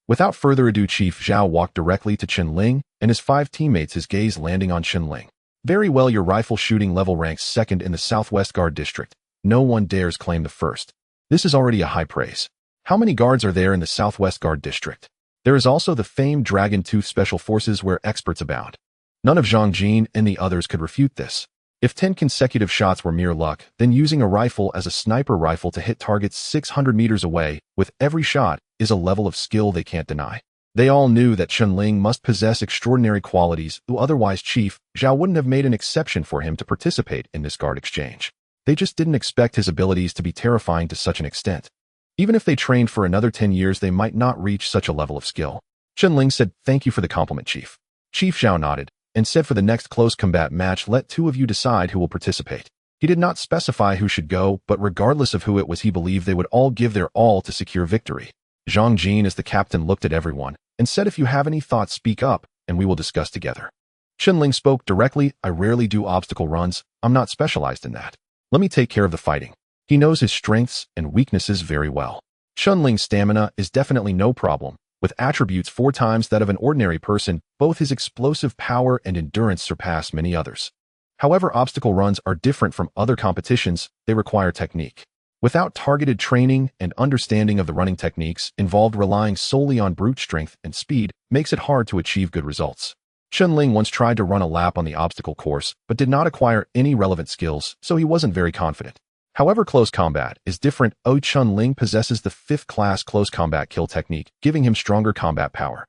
Without further ado, Chief Zhao walked directly to Chen Ling and his 5 teammates, his gaze landing on Chen Ling. Very well, your rifle shooting level ranks 2nd in the Southwest Guard District. No one dares claim the first. This is already a high praise. How many guards are there in the Southwest Guard District? There is also the famed Dragon Tooth Special Forces where experts abound. None of Zhang Jin and the others could refute this. If 10 consecutive shots were mere luck, then using a rifle as a sniper rifle to hit targets 600 meters away with every shot is a level of skill they can't deny. They all knew that Chen Ling must possess extraordinary qualities, otherwise Chief Zhao wouldn't have made an exception for him to participate in this guard exchange. They just didn't expect his abilities to be terrifying to such an extent. Even if they trained for another 10 years, they might not reach such a level of skill. Chen Ling said, "Thank you for the compliment, Chief." Chief Zhao nodded and said, "For the next close combat match, let 2 of you decide who will participate." He did not specify who should go, but regardless of who it was, he believed they would all give their all to secure victory. Zhang Jin, as the captain, looked at everyone and said, "If you have any thoughts, speak up, and we will discuss together." Chen Ling spoke directly. "I rarely do obstacle runs. I'm not specialized in that. Let me take care of the fighting." He knows his strengths and weaknesses very well. Chen Ling's stamina is definitely no problem. With attributes 4 times that of an ordinary person, both his explosive power and endurance surpass many others. However, obstacle runs are different from other competitions. They require technique. Without targeted training and understanding of the running techniques involved, relying solely on brute strength and speed makes it hard to achieve good results. Chen Ling once tried to run a lap on the obstacle course, but did not acquire any relevant skills, so he wasn't very confident. However, close combat is different. Chen Ling possesses the 5th class close combat kill technique, giving him stronger combat power.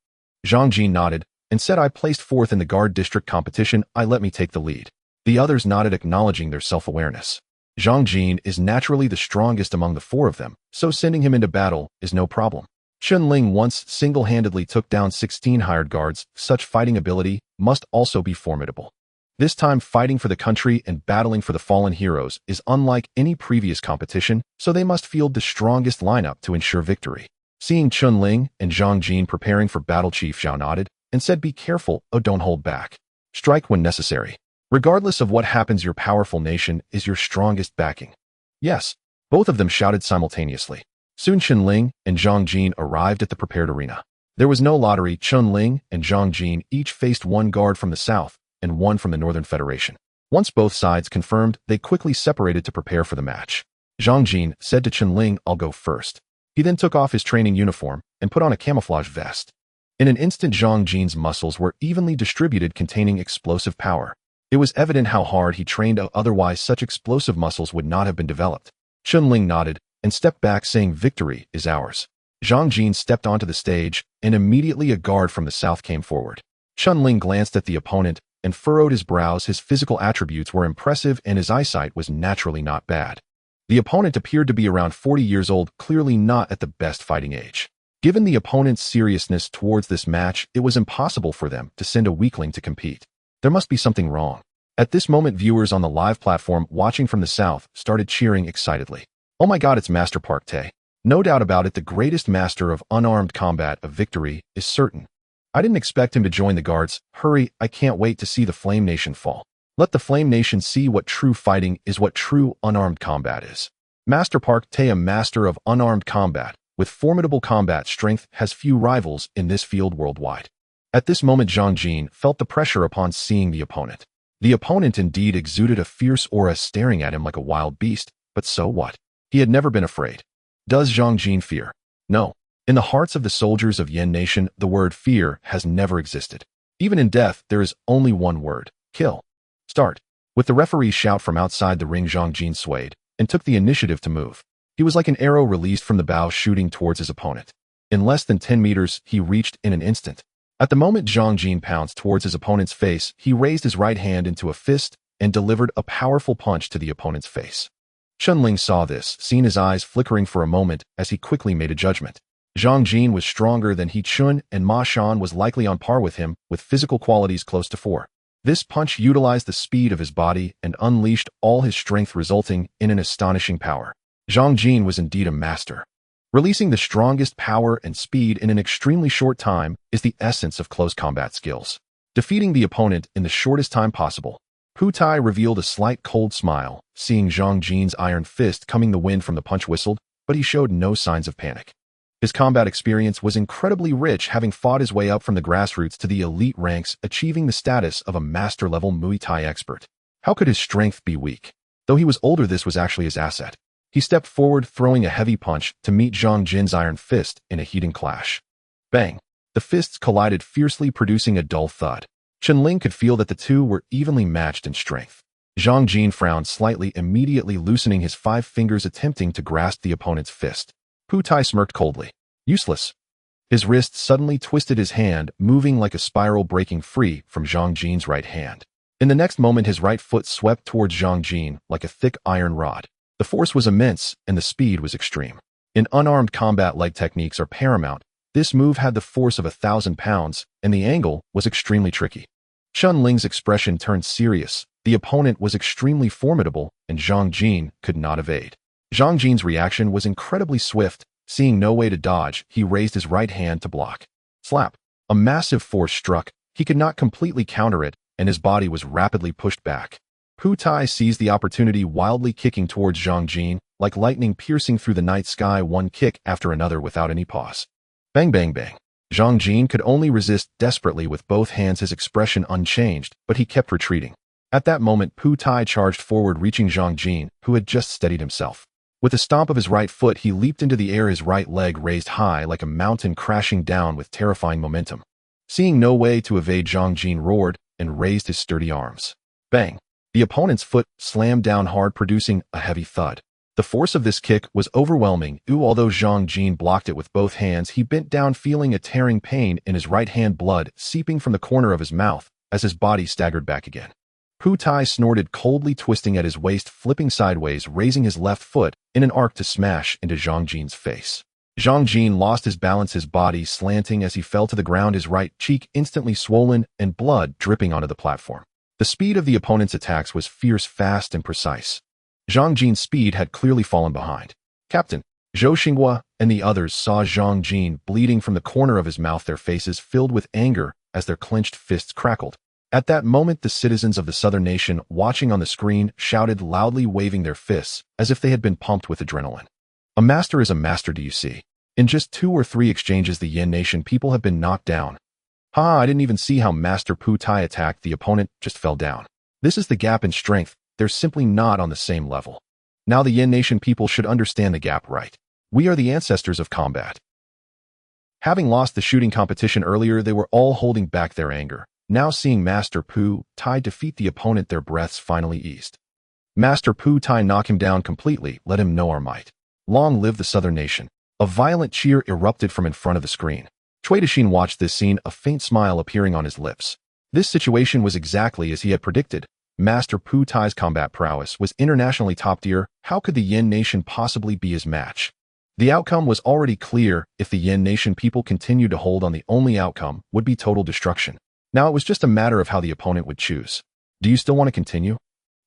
Zhang Jin nodded and said, "I placed 4th in the guard district competition. Let me take the lead." The others nodded, acknowledging their self-awareness. Zhang Jin is naturally the strongest among the 4 of them, so sending him into battle is no problem. Chen Ling once single-handedly took down 16 hired guards. Such fighting ability must also be formidable. This time, fighting for the country and battling for the fallen heroes is unlike any previous competition, so they must field the strongest lineup to ensure victory. Seeing Chen Ling and Zhang Jin preparing for battle, Chief Zhao nodded and said, "Be careful. Don't hold back. Strike when necessary. Regardless of what happens, your powerful nation is your strongest backing." "Yes," both of them shouted simultaneously. Soon Chen Ling and Zhang Jin arrived at the prepared arena. There was no lottery. Chen Ling and Zhang Jin each faced 1 guard from the south and 1 from the Northern Federation. Once both sides confirmed, they quickly separated to prepare for the match. Zhang Jin said to Chen Ling, "I'll go first." He then took off his training uniform and put on a camouflage vest. In an instant, Zhang Jin's muscles were evenly distributed, containing explosive power. It was evident how hard he trained, otherwise such explosive muscles would not have been developed. Chen Ling nodded and stepped back, saying, "Victory is ours." Zhang Jin stepped onto the stage, and immediately a guard from the south came forward. Chen Ling glanced at the opponent and furrowed his brows. His physical attributes were impressive, and his eyesight was naturally not bad. The opponent appeared to be around 40 years old, clearly not at the best fighting age. Given the opponent's seriousness towards this match, it was impossible for them to send a weakling to compete. There must be something wrong. At this moment, viewers on the live platform watching from the south started cheering excitedly. "Oh my god, it's Master Park Tae. No doubt about it, the greatest master of unarmed combat. A victory is certain. I didn't expect him to join the guards. Hurry, I can't wait to see the Flame Nation fall. Let the Flame Nation see what true fighting is, what true unarmed combat is." Master Park Tae, a master of unarmed combat with formidable combat strength, has few rivals in this field worldwide. At this moment, Zhang Jin felt the pressure upon seeing the opponent. The opponent indeed exuded a fierce aura, staring at him like a wild beast, but so what? He had never been afraid. Does Zhang Jin fear? No. In the hearts of the soldiers of Yen Nation, the word fear has never existed. Even in death, there is only one word: kill. Start. With the referee's shout from outside the ring, Zhang Jin swayed and took the initiative to move. He was like an arrow released from the bow, shooting towards his opponent. In less than 10 meters, he reached in an instant. At the moment Zhang Jin pounced towards his opponent's face, he raised his right hand into a fist and delivered a powerful punch to the opponent's face. Chen Ling saw this, seeing his eyes flickering for a moment as he quickly made a judgment. Zhang Jin was stronger than He Chun, and Ma Shan was likely on par with him, with physical qualities close to 4. This punch utilized the speed of his body and unleashed all his strength, resulting in an astonishing power. Zhang Jin was indeed a master. Releasing the strongest power and speed in an extremely short time is the essence of close combat skills. Defeating the opponent in the shortest time possible. Pu Tai revealed a slight cold smile, seeing Zhang Jin's iron fist coming. The wind from the punch whistled, but he showed no signs of panic. His combat experience was incredibly rich, having fought his way up from the grassroots to the elite ranks, achieving the status of a master-level Muay Thai expert. How could his strength be weak? Though he was older, this was actually his asset. He stepped forward, throwing a heavy punch to meet Zhang Jin's iron fist in a heating clash. Bang! The fists collided fiercely, producing a dull thud. Chen Ling could feel that the two were evenly matched in strength. Zhang Jin frowned slightly, immediately loosening his 5 fingers, attempting to grasp the opponent's fist. Pu Tai smirked coldly. Useless. His wrist suddenly twisted his hand, moving like a spiral, breaking free from Zhang Jin's right hand. In the next moment, his right foot swept towards Zhang Jin like a thick iron rod. The force was immense, and the speed was extreme. In unarmed combat, leg techniques are paramount. This move had the force of 1,000 pounds, and the angle was extremely tricky. Chen Ling's expression turned serious. The opponent was extremely formidable, and Zhang Jin could not evade. Zhang Jin's reaction was incredibly swift. Seeing no way to dodge, he raised his right hand to block. Slap! A massive force struck. He could not completely counter it, and his body was rapidly pushed back. Pu Tai seized the opportunity, wildly kicking towards Zhang Jin, like lightning piercing through the night sky, one kick after another without any pause. Bang bang bang. Zhang Jin could only resist desperately with both hands, his expression unchanged, but he kept retreating. At that moment, Pu Tai charged forward, reaching Zhang Jin, who had just steadied himself. With a stomp of his right foot, he leaped into the air, his right leg raised high like a mountain, crashing down with terrifying momentum. Seeing no way to evade, Zhang Jin roared and raised his sturdy arms. Bang! The opponent's foot slammed down hard, producing a heavy thud. The force of this kick was overwhelming. Although Zhang Jin blocked it with both hands, he bent down, feeling a tearing pain in his right hand, blood seeping from the corner of his mouth as his body staggered back again. Pu Tai snorted coldly, twisting at his waist, flipping sideways, raising his left foot in an arc to smash into Zhang Jin's face. Zhang Jin lost his balance, his body slanting as he fell to the ground, his right cheek instantly swollen and blood dripping onto the platform. The speed of the opponent's attacks was fierce, fast, and precise. Zhang Jin's speed had clearly fallen behind. Captain Zhou Xinghua and the others saw Zhang Jin bleeding from the corner of his mouth, their faces filled with anger as their clenched fists crackled. At that moment, the citizens of the southern nation watching on the screen shouted loudly, waving their fists as if they had been pumped with adrenaline. A master is a master, do you see? In just 2 or 3 exchanges, the Yen Nation people have been knocked down. I didn't even see how Master Pu Tai attacked the opponent, just fell down. This is the gap in strength. They're simply not on the same level. Now the Yen Nation people should understand the gap, right? We are the ancestors of combat. Having lost the shooting competition earlier, they were all holding back their anger. Now seeing Master Pu Tai defeat the opponent, their breaths finally eased. Master Pu Tai, knock him down completely, let him know our might. Long live the Southern Nation. A violent cheer erupted from in front of the screen. Cui Dixin watched this scene, a faint smile appearing on his lips. This situation was exactly as he had predicted. Master Pu Tai's combat prowess was internationally top tier. How could the Yen Nation possibly be his match? The outcome was already clear. If the Yen Nation people continued to hold on, the only outcome would be total destruction. Now it was just a matter of how the opponent would choose. Do you still want to continue?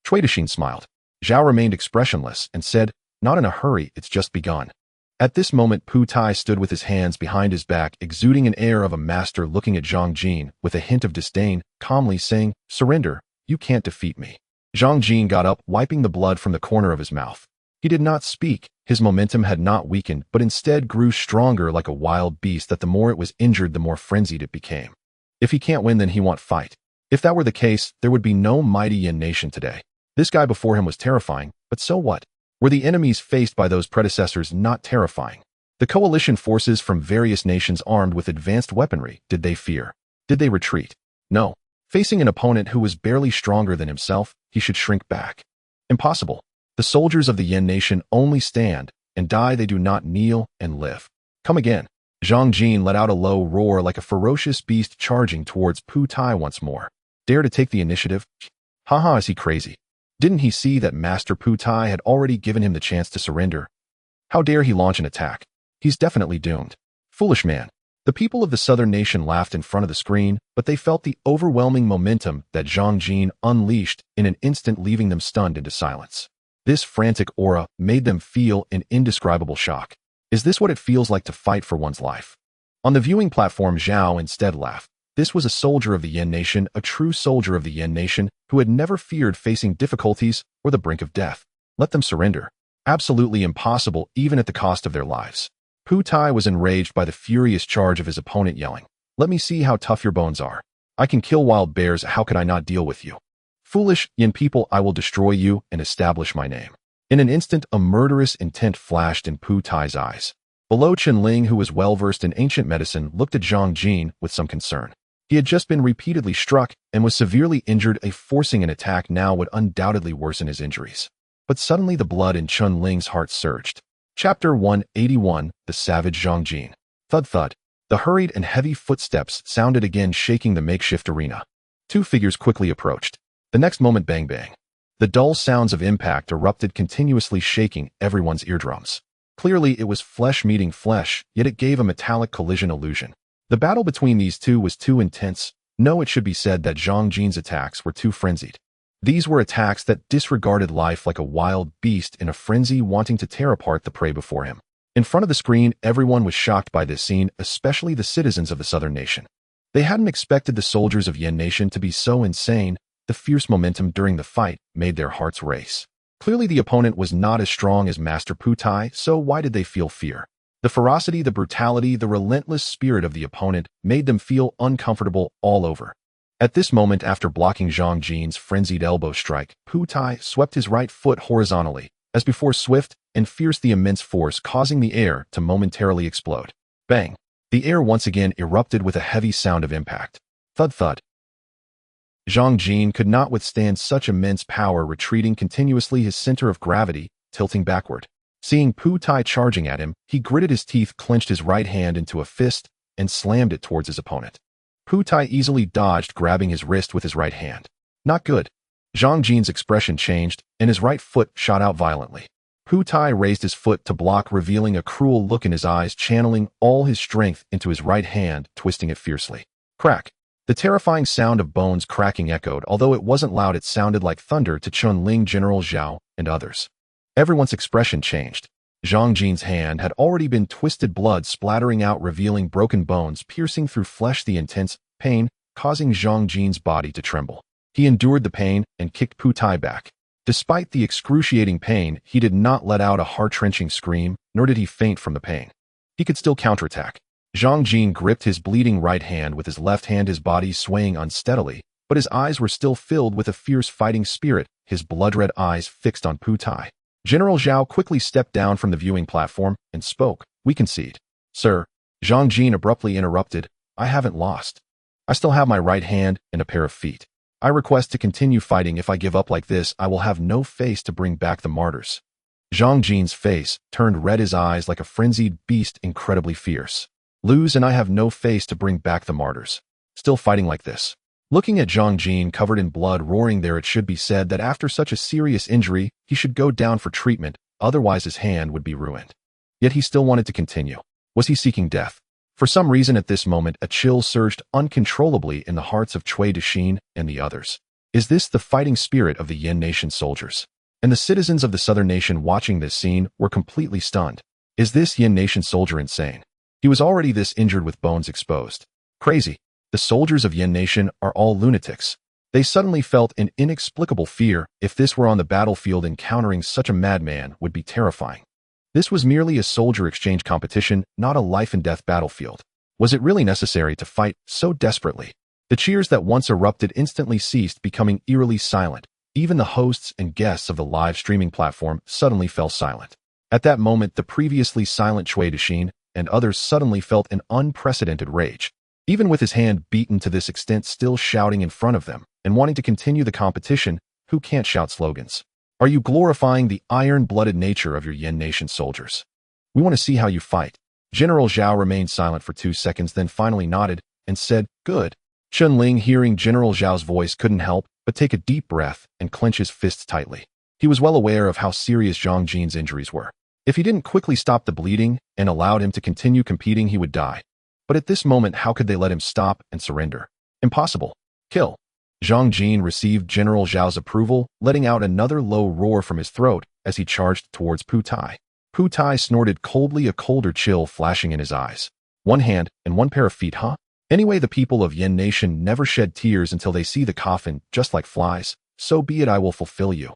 Cui Dixin smiled. Zhao remained expressionless and said, not in a hurry, it's just begun. At this moment, Pu Tai stood with his hands behind his back, exuding an air of a master, looking at Zhang Jin with a hint of disdain, calmly saying, surrender, you can't defeat me. Zhang Jin got up, wiping the blood from the corner of his mouth. He did not speak. His momentum had not weakened, but instead grew stronger like a wild beast that the more it was injured, the more frenzied it became. If he can't win, then he won't fight. If that were the case, there would be no mighty Yen Nation today. This guy before him was terrifying, but so what? Were the enemies faced by those predecessors not terrifying? The coalition forces from various nations armed with advanced weaponry, did they fear? Did they retreat? No. Facing an opponent who was barely stronger than himself, he should shrink back. Impossible. The soldiers of the Yen Nation only stand and die, they do not kneel and live. Come again. Zhang Jin let out a low roar like a ferocious beast, charging towards Pu Tai once more. Dare to take the initiative? Haha, is he crazy? Didn't he see that Master Pu Tai had already given him the chance to surrender? How dare he launch an attack? He's definitely doomed. Foolish man. The people of the southern nation laughed in front of the screen, but they felt the overwhelming momentum that Zhang Jin unleashed in an instant, leaving them stunned into silence. This frantic aura made them feel an indescribable shock. Is this what it feels like to fight for one's life? On the viewing platform, Zhao instead laughed. This was a soldier of the Yen Nation, a true soldier of the Yen Nation, who had never feared facing difficulties or the brink of death. Let them surrender. Absolutely impossible, even at the cost of their lives. Pu Tai was enraged by the furious charge of his opponent, yelling, "Let me see how tough your bones are. I can kill wild bears, how could I not deal with you? Foolish Yin people, I will destroy you and establish my name." In an instant, a murderous intent flashed in Pu Tai's eyes. Below, Chen Ling, who was well-versed in ancient medicine, looked at Zhang Jin with some concern. He had just been repeatedly struck and was severely injured. Forcing an attack now would undoubtedly worsen his injuries. But suddenly the blood in Chen Ling's heart surged. Chapter 181, The Savage Zhang Jin. Thud thud. The hurried and heavy footsteps sounded again, shaking the makeshift arena. Two figures quickly approached. The next moment, bang bang. The dull sounds of impact erupted, continuously shaking everyone's eardrums. Clearly it was flesh meeting flesh, yet it gave a metallic collision illusion. The battle between these two was too intense. No, it should be said that Zhang Jin's attacks were too frenzied. These were attacks that disregarded life like a wild beast in a frenzy, wanting to tear apart the prey before him. In front of the screen, everyone was shocked by this scene, especially the citizens of the southern nation. They hadn't expected the soldiers of Yen Nation to be so insane. The fierce momentum during the fight made their hearts race. Clearly the opponent was not as strong as Master Pu Tai, so why did they feel fear? The ferocity, the brutality, the relentless spirit of the opponent made them feel uncomfortable all over. At this moment, after blocking Zhang Jin's frenzied elbow strike, Pu Tai swept his right foot horizontally, as before, swift and fierce, the immense force causing the air to momentarily explode. Bang! The air once again erupted with a heavy sound of impact. Thud thud. Zhang Jin could not withstand such immense power, retreating continuously, his center of gravity tilting backward. Seeing Pu Tai charging at him, he gritted his teeth, clenched his right hand into a fist, and slammed it towards his opponent. Pu Tai easily dodged, grabbing his wrist with his right hand. Not good. Zhang Jin's expression changed, and his right foot shot out violently. Pu Tai raised his foot to block, revealing a cruel look in his eyes, channeling all his strength into his right hand, twisting it fiercely. Crack! The terrifying sound of bones cracking echoed. Although it wasn't loud, it sounded like thunder to Chen Ling, General Zhao, and others. Everyone's expression changed. Zhang Jin's hand had already been twisted, blood splattering out, revealing broken bones piercing through flesh, the intense pain causing Zhang Jin's body to tremble. He endured the pain and kicked Pu Tai back. Despite the excruciating pain, he did not let out a heart-wrenching scream, nor did he faint from the pain. He could still counterattack. Zhang Jin gripped his bleeding right hand with his left hand, his body swaying unsteadily, but his eyes were still filled with a fierce fighting spirit, his blood-red eyes fixed on Pu Tai. General Zhao quickly stepped down from the viewing platform and spoke. "We concede." "Sir," Zhang Jin abruptly interrupted, "I haven't lost. I still have my right hand and a pair of feet. I request to continue fighting. If I give up like this, I will have no face to bring back the martyrs." Zhang Jin's face turned red, his eyes like a frenzied beast, incredibly fierce. "Lose and I have no face to bring back the martyrs. Still fighting like this." Looking at Zhang Jin covered in blood, roaring there, it should be said that after such a serious injury, he should go down for treatment, otherwise his hand would be ruined. Yet he still wanted to continue. Was he seeking death? For some reason at this moment, a chill surged uncontrollably in the hearts of Cui Dexin and the others. Is this the fighting spirit of the Yen Nation soldiers? And the citizens of the southern nation watching this scene were completely stunned. Is this Yen Nation soldier insane? He was already this injured with bones exposed. Crazy. The soldiers of Yen Nation are all lunatics. They suddenly felt an inexplicable fear. If this were on the battlefield, encountering such a madman would be terrifying. This was merely a soldier exchange competition, not a life-and-death battlefield. Was it really necessary to fight so desperately? The cheers that once erupted instantly ceased, becoming eerily silent. Even the hosts and guests of the live streaming platform suddenly fell silent. At that moment, the previously silent Cui Dexin and others suddenly felt an unprecedented rage. Even with his hand beaten to this extent, still shouting in front of them and wanting to continue the competition, who can't shout slogans? Are you glorifying the iron-blooded nature of your Yen Nation soldiers? We want to see how you fight. General Zhao remained silent for 2 seconds, then finally nodded and said, "Good." Chen Ling, hearing General Zhao's voice, couldn't help but take a deep breath and clench his fists tightly. He was well aware of how serious Zhang Jin's injuries were. If he didn't quickly stop the bleeding and allowed him to continue competing, he would die. But at this moment, how could they let him stop and surrender? Impossible. Kill. Zhang Jin received General Zhao's approval, letting out another low roar from his throat as he charged towards Pu Tai. Pu Tai snorted coldly, a colder chill flashing in his eyes. One hand and one pair of feet, huh? Anyway, the people of Yen Nation never shed tears until they see the coffin, just like flies. So be it, I will fulfill you.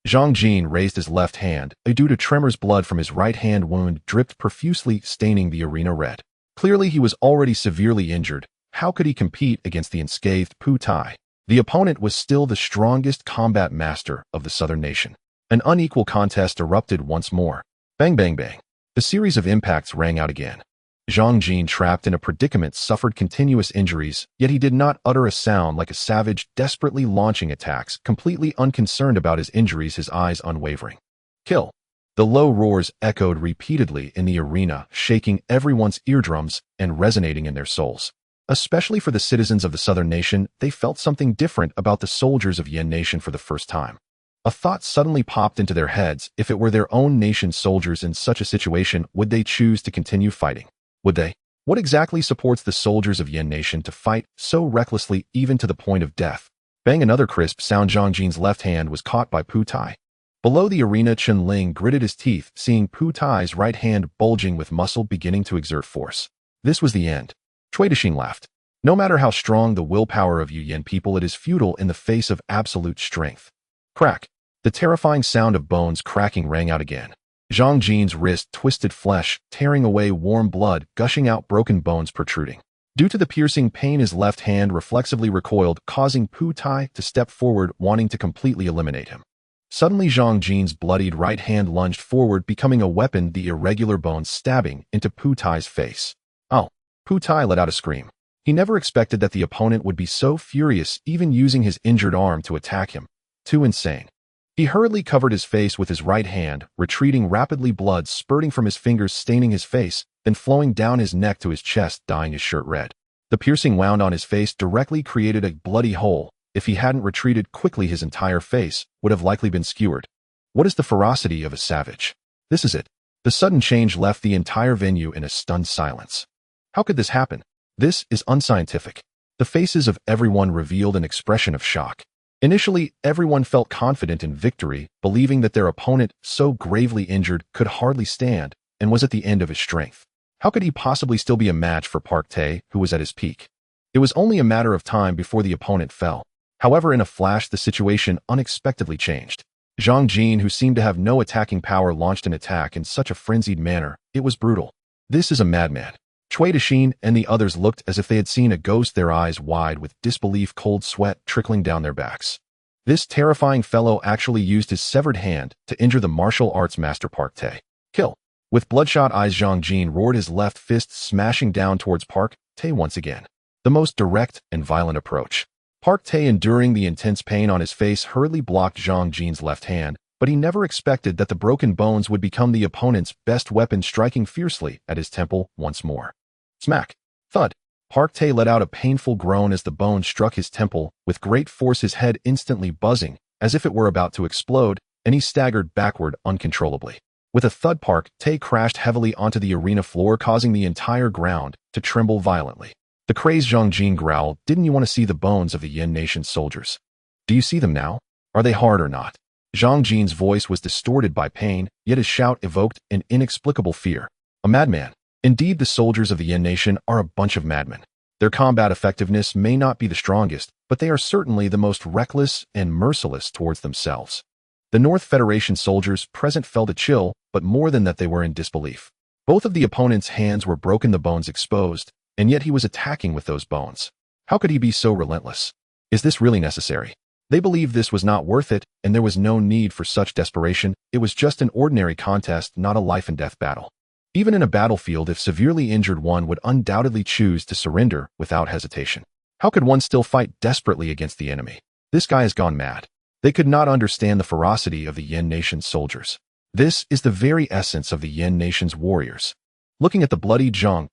Zhang Jin raised his left hand, due to tremors blood from his right hand wound dripped profusely, staining the arena red. Clearly he was already severely injured. How could he compete against the unscathed Pu Tai? The opponent was still the strongest combat master of the southern nation. An unequal contest erupted once more. Bang bang bang. The series of impacts rang out again. Zhang Jin, trapped in a predicament, suffered continuous injuries, yet he did not utter a sound, like a savage desperately launching attacks, completely unconcerned about his injuries, his eyes unwavering. Kill. The low roars echoed repeatedly in the arena, shaking everyone's eardrums and resonating in their souls. Especially for the citizens of the southern nation, they felt something different about the soldiers of Yen Nation for the first time. A thought suddenly popped into their heads. If it were their own nation's soldiers in such a situation, would they choose to continue fighting? Would they? What exactly supports the soldiers of Yen Nation to fight so recklessly, even to the point of death? Bang! Another crisp sound. Zhang Jin's left hand was caught by Pu Tai. Below the arena, Chen Ling gritted his teeth, seeing Pu Tai's right hand bulging with muscle beginning to exert force. This was the end. Cui Dixing laughed. No matter how strong the willpower of Yu Yen people, it is futile in the face of absolute strength. Crack. The terrifying sound of bones cracking rang out again. Zhang Jin's wrist twisted, flesh tearing away, warm blood gushing out, broken bones protruding. Due to the piercing pain, his left hand reflexively recoiled, causing Pu Tai to step forward, wanting to completely eliminate him. Suddenly, Zhang Jin's bloodied right hand lunged forward, becoming a weapon, the irregular bones stabbing into Pu Tai's face. Oh! Pu Tai let out a scream. He never expected that the opponent would be so furious, even using his injured arm to attack him. Too insane. He hurriedly covered his face with his right hand, retreating rapidly, blood spurting from his fingers, staining his face, then flowing down his neck to his chest, dyeing his shirt red. The piercing wound on his face directly created a bloody hole. If he hadn't retreated quickly, his entire face would have likely been skewered. What is the ferocity of a savage? This is it. The sudden change left the entire venue in a stunned silence. How could this happen? This is unscientific. The faces of everyone revealed an expression of shock. Initially, everyone felt confident in victory, believing that their opponent, so gravely injured, could hardly stand and was at the end of his strength. How could he possibly still be a match for Park Tae, who was at his peak? It was only a matter of time before the opponent fell. However, in a flash, the situation unexpectedly changed. Zhang Jin, who seemed to have no attacking power, launched an attack in such a frenzied manner. It was brutal. This is a madman. Cui Dixing and the others looked as if they had seen a ghost, their eyes wide with disbelief, cold sweat trickling down their backs. This terrifying fellow actually used his severed hand to injure the martial arts master Park Tae. Kill. With bloodshot eyes, Zhang Jin roared, his left fist smashing down towards Park Tae once again. The most direct and violent approach. Park Tae, enduring the intense pain on his face, hurriedly blocked Zhang Jin's left hand, but he never expected that the broken bones would become the opponent's best weapon, striking fiercely at his temple once more. Smack! Thud! Park Tae let out a painful groan as the bone struck his temple with great force, his head instantly buzzing as if it were about to explode, and he staggered backward uncontrollably. With a thud, Park Tae crashed heavily onto the arena floor, causing the entire ground to tremble violently. The crazed Zhang Jin growled, "Didn't you want to see the bones of the Yen Nation soldiers? Do you see them now? Are they hard or not?" Zhang Jin's voice was distorted by pain, yet his shout evoked an inexplicable fear. A madman. Indeed, the soldiers of the Yen Nation are a bunch of madmen. Their combat effectiveness may not be the strongest, but they are certainly the most reckless and merciless towards themselves. The North Federation soldiers present felt a chill, but more than that, they were in disbelief. Both of the opponent's hands were broken, the bones exposed, and yet he was attacking with those bones. How could he be so relentless? Is this really necessary? They believed this was not worth it, and there was no need for such desperation. It was just an ordinary contest, not a life and death battle. Even in a battlefield, if severely injured, one would undoubtedly choose to surrender without hesitation. How could one still fight desperately against the enemy? This guy has gone mad. They could not understand the ferocity of the Yen Nation's soldiers. This is the very essence of the Yen Nation's warriors. Looking at the bloody Chen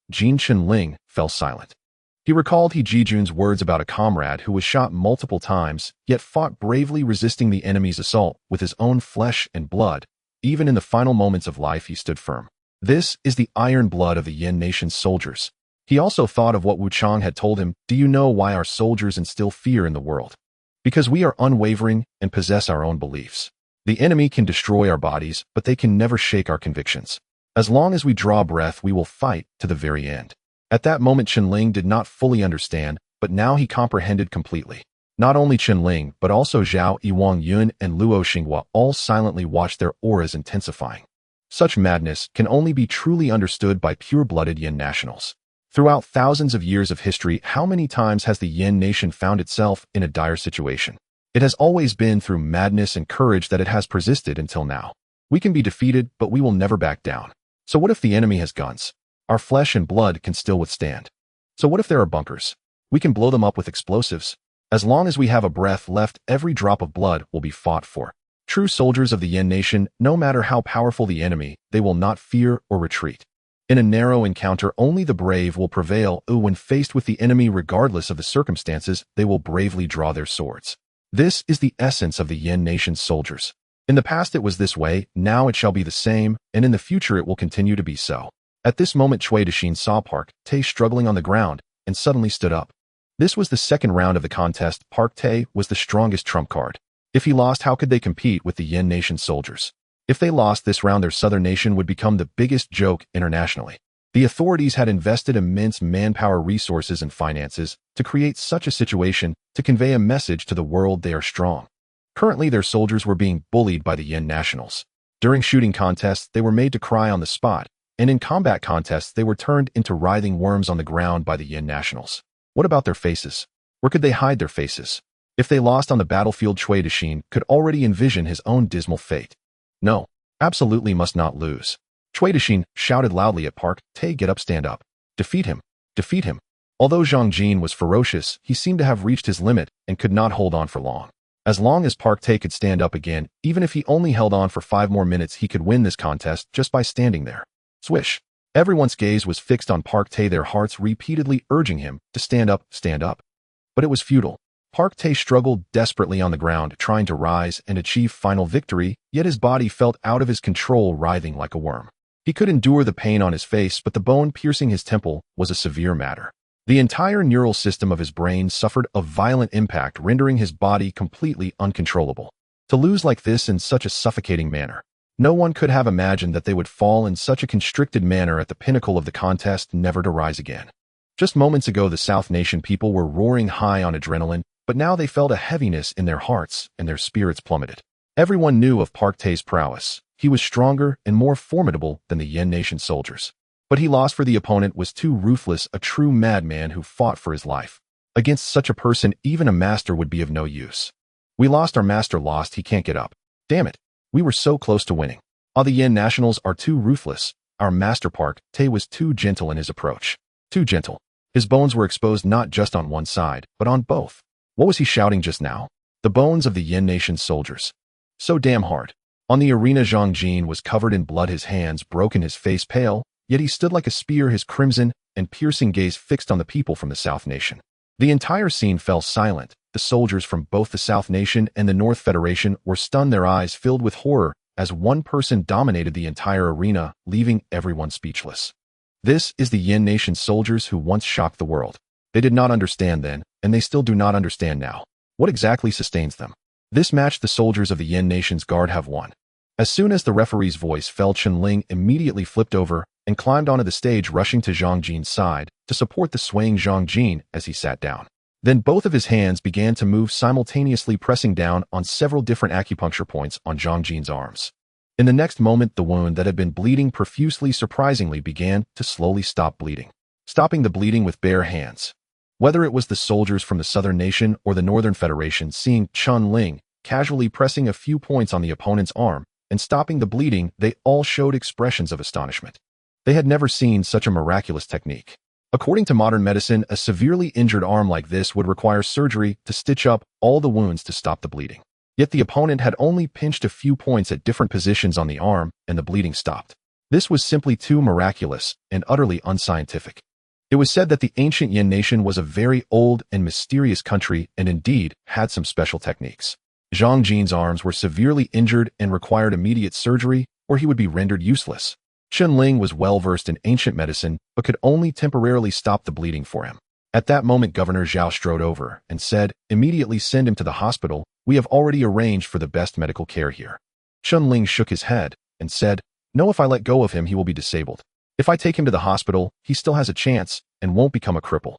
Ling fell silent. He recalled He Jijun's words about a comrade who was shot multiple times, yet fought bravely, resisting the enemy's assault with his own flesh and blood. Even in the final moments of life, he stood firm. This is the iron blood of the Yen Nation's soldiers. He also thought of what Wu Chang had told him. Do you know why our soldiers instill fear in the world? Because we are unwavering and possess our own beliefs. The enemy can destroy our bodies, but they can never shake our convictions. As long as we draw breath, we will fight to the very end. At that moment, Chen Ling did not fully understand, but now he comprehended completely. Not only Chen Ling, but also Zhao Yiwang Yun and Luo Xinghua all silently watched their auras intensifying. Such madness can only be truly understood by pure-blooded Yin nationals. Throughout thousands of years of history, how many times has the Yin nation found itself in a dire situation? It has always been through madness and courage that it has persisted until now. We can be defeated, but we will never back down. So what if the enemy has guns? Our flesh and blood can still withstand. So what if there are bunkers? We can blow them up with explosives. As long as we have a breath left, every drop of blood will be fought for. True soldiers of the Yin nation, no matter how powerful the enemy, they will not fear or retreat. In a narrow encounter, only the brave will prevail. When faced with the enemy, regardless of the circumstances, they will bravely draw their swords. This is the essence of the Yin nation's soldiers. In the past it was this way, now it shall be the same, and in the future it will continue to be so. At this moment Cui Dexin saw Park Tae struggling on the ground, and suddenly stood up. This was the second round of the contest. Park Tae was the strongest trump card. If he lost, how could they compete with the Yin nation soldiers? If they lost this round, their southern nation would become the biggest joke internationally. The authorities had invested immense manpower, resources, and finances to create such a situation to convey a message to the world they are strong. Currently, their soldiers were being bullied by the Yin nationals. During shooting contests, they were made to cry on the spot, and in combat contests, they were turned into writhing worms on the ground by the Yin nationals. What about their faces? Where could they hide their faces? If they lost on the battlefield, Cui Dexin could already envision his own dismal fate. No, absolutely must not lose. Cui Dexin shouted loudly at Park Tae, "Get up, stand up. Defeat him. Defeat him." Although Zhang Jin was ferocious, he seemed to have reached his limit and could not hold on for long. As long as Park Tae could stand up again, even if he only held on for 5 more minutes, he could win this contest just by standing there. Swish. Everyone's gaze was fixed on Park Tae, their hearts repeatedly urging him to stand up, stand up. But it was futile. Park Tae struggled desperately on the ground, trying to rise and achieve final victory, yet his body felt out of his control, writhing like a worm. He could endure the pain on his face, but the bone piercing his temple was a severe matter. The entire neural system of his brain suffered a violent impact, rendering his body completely uncontrollable. To lose like this in such a suffocating manner. No one could have imagined that they would fall in such a constricted manner at the pinnacle of the contest, never to rise again. Just moments ago, the South Nation people were roaring high on adrenaline, but now they felt a heaviness in their hearts and their spirits plummeted. Everyone knew of Park Tae's prowess. He was stronger and more formidable than the Yin nation soldiers. But he lost, for the opponent was too ruthless, a true madman who fought for his life. Against such a person, even a master would be of no use. We lost, our master lost, he can't get up. Damn it. We were so close to winning. The Yin nationals are too ruthless. Our master Park Tae was too gentle in his approach. Too gentle. His bones were exposed not just on one side, but on both. What was he shouting just now? The bones of the Yin nation soldiers. So damn hard. On the arena, Zhang Jin was covered in blood, his hands broken, his face pale, yet he stood like a spear, his crimson and piercing gaze fixed on the people from the South Nation. The entire scene fell silent. The soldiers from both the South Nation and the North Federation were stunned, their eyes filled with horror, as one person dominated the entire arena, leaving everyone speechless. This is the Yin nation soldiers who once shocked the world. They did not understand then, and they still do not understand now. What exactly sustains them? This match the soldiers of the Yin nation's guard have won. As soon as the referee's voice fell, Chen Ling immediately flipped over and climbed onto the stage, rushing to Zhang Jin's side to support the swaying Zhang Jin as he sat down. Then both of his hands began to move simultaneously, pressing down on several different acupuncture points on Zhang Jin's arms. In the next moment, the wound that had been bleeding profusely surprisingly began to slowly stop bleeding, stopping the bleeding with bare hands. Whether it was the soldiers from the Southern Nation or the Northern Federation, seeing Chen Ling casually pressing a few points on the opponent's arm and stopping the bleeding, they all showed expressions of astonishment. They had never seen such a miraculous technique. According to modern medicine, a severely injured arm like this would require surgery to stitch up all the wounds to stop the bleeding. Yet the opponent had only pinched a few points at different positions on the arm, and the bleeding stopped. This was simply too miraculous and utterly unscientific. It was said that the ancient Yin nation was a very old and mysterious country and indeed had some special techniques. Zhang Jin's arms were severely injured and required immediate surgery, or he would be rendered useless. Chen Ling was well versed in ancient medicine, but could only temporarily stop the bleeding for him. At that moment, Governor Zhao strode over and said, "Immediately send him to the hospital. We have already arranged for the best medical care here." Chen Ling shook his head and said, "No, if I let go of him, he will be disabled. If I take him to the hospital, he still has a chance and won't become a cripple."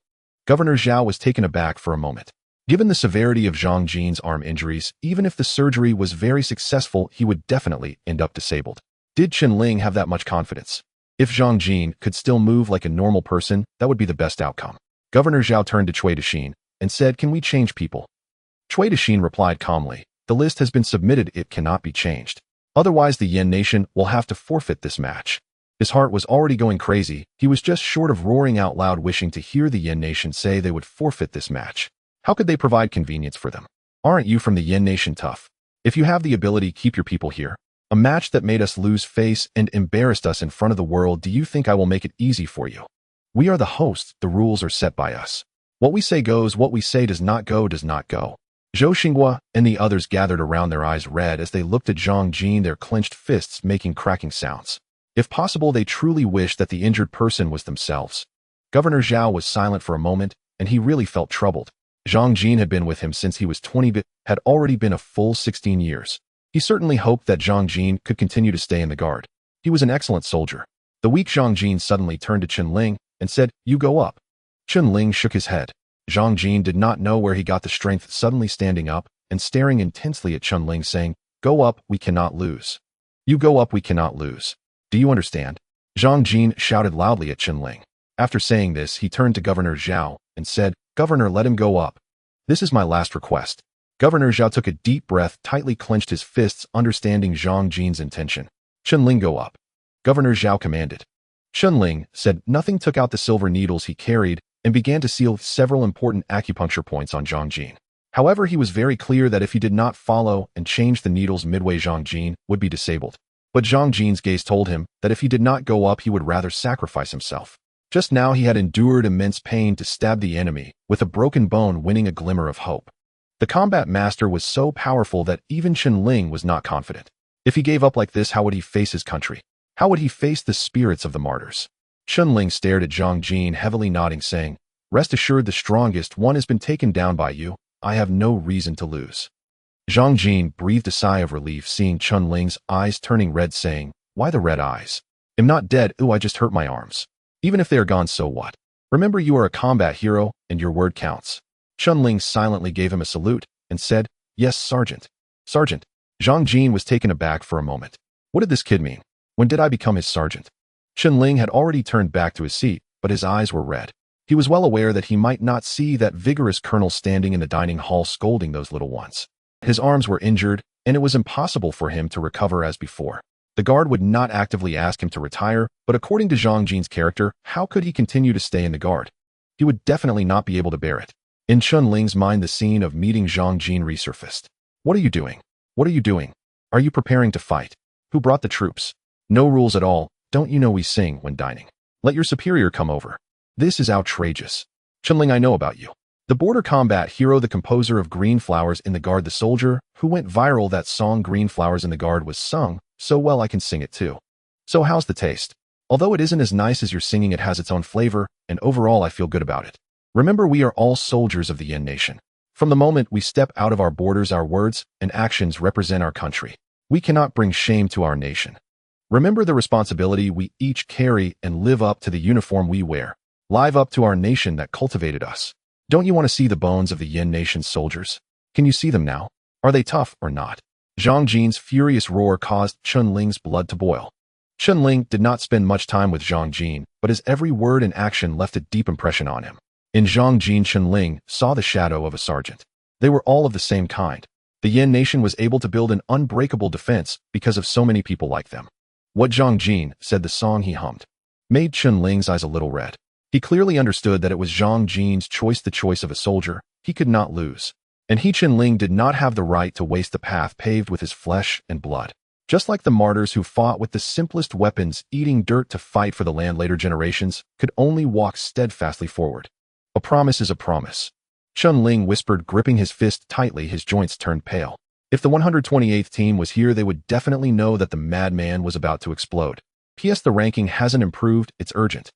Governor Zhao was taken aback for a moment. Given the severity of Zhang Jin's arm injuries, even if the surgery was very successful, he would definitely end up disabled. Did Chen Ling have that much confidence? If Zhang Jin could still move like a normal person, that would be the best outcome. Governor Zhao turned to Cui Dexin and said, "Can we change people?" Cui Dexin replied calmly, "The list has been submitted, it cannot be changed. Otherwise the Yan nation will have to forfeit this match." His heart was already going crazy, he was just short of roaring out loud wishing to hear the Yan nation say they would forfeit this match. How could they provide convenience for them? Aren't you from the Yan nation tough? If you have the ability, keep your people here. A match that made us lose face and embarrassed us in front of the world, do you think I will make it easy for you? We are the hosts, the rules are set by us. What we say goes, what we say does not go, does not go. Zhou Xinghua and the others gathered around, their eyes red as they looked at Zhang Jin, their clenched fists making cracking sounds. If possible, they truly wished that the injured person was themselves. Governor Zhao was silent for a moment, and he really felt troubled. Zhang Jin had been with him since he was 20 but had already been a full 16 years. He certainly hoped that Zhang Jin could continue to stay in the guard. He was an excellent soldier. The weak Zhang Jin suddenly turned to Chen Ling and said, "You go up." Chen Ling shook his head. Zhang Jin did not know where he got the strength, suddenly standing up and staring intensely at Chen Ling, saying, "Go up, we cannot lose. You go up, we cannot lose. Do you understand?" Zhang Jin shouted loudly at Chen Ling. After saying this, he turned to Governor Zhao and said, "Governor, let him go up. This is my last request." Governor Zhao took a deep breath, tightly clenched his fists, understanding Zhang Jin's intention. "Chen Ling, go up." Governor Zhao commanded. Chen Ling said nothing, took out the silver needles he carried, and began to seal several important acupuncture points on Zhang Jin. However, he was very clear that if he did not follow and change the needles midway, Zhang Jin would be disabled. But Zhang Jin's gaze told him that if he did not go up, he would rather sacrifice himself. Just now he had endured immense pain to stab the enemy, with a broken bone winning a glimmer of hope. The combat master was so powerful that even Chen Ling was not confident. If he gave up like this, how would he face his country? How would he face the spirits of the martyrs? Chen Ling stared at Zhang Jin, heavily nodding, saying, "Rest assured, the strongest one has been taken down by you. I have no reason to lose." Zhang Jin breathed a sigh of relief, seeing Chen Ling's eyes turning red, saying, "Why the red eyes? I'm not dead. Ooh, I just hurt my arms. Even if they are gone, so what? Remember, you are a combat hero, and your word counts." Chen Ling silently gave him a salute and said, "Yes, Sergeant." "Sergeant." Zhang Jin was taken aback for a moment. What did this kid mean? When did I become his sergeant? Chen Ling had already turned back to his seat, but his eyes were red. He was well aware that he might not see that vigorous colonel standing in the dining hall scolding those little ones. His arms were injured, and it was impossible for him to recover as before. The guard would not actively ask him to retire, but according to Zhang Jin's character, how could he continue to stay in the guard? He would definitely not be able to bear it. In Chen Ling's mind, the scene of meeting Zhang Jin resurfaced. "What are you doing? What are you doing? Are you preparing to fight? Who brought the troops? No rules at all. Don't you know we sing when dining? Let your superior come over. This is outrageous. Chen Ling, I know about you. The border combat hero, the composer of Green Flowers in the Guard, the soldier who went viral. That song Green Flowers in the Guard was sung so well I can sing it too. So how's the taste? Although it isn't as nice as your singing, it has its own flavor, and overall I feel good about it. Remember, we are all soldiers of the Yan nation. From the moment we step out of our borders, our words and actions represent our country. We cannot bring shame to our nation. Remember the responsibility we each carry and live up to the uniform we wear. Live up to our nation that cultivated us. Don't you want to see the bones of the Yan nation's soldiers? Can you see them now? Are they tough or not?" Zhang Jin's furious roar caused Chen Ling's blood to boil. Chen Ling did not spend much time with Zhang Jin, but his every word and action left a deep impression on him. In Zhang Jin, Chen Ling saw the shadow of a sergeant. They were all of the same kind. The Yan nation was able to build an unbreakable defense because of so many people like them. What Zhang Jin said, the song he hummed, made Chen Ling's eyes a little red. He clearly understood that it was Zhang Jin's choice, the choice of a soldier. He could not lose. And he, Chen Ling, did not have the right to waste the path paved with his flesh and blood. Just like the martyrs who fought with the simplest weapons, eating dirt to fight for the land, later generations could only walk steadfastly forward. A promise is a promise. Chen Ling whispered, gripping his fist tightly. His joints turned pale. If the 128th team was here, they would definitely know that the madman was about to explode. P.S. The ranking hasn't improved, it's urgent.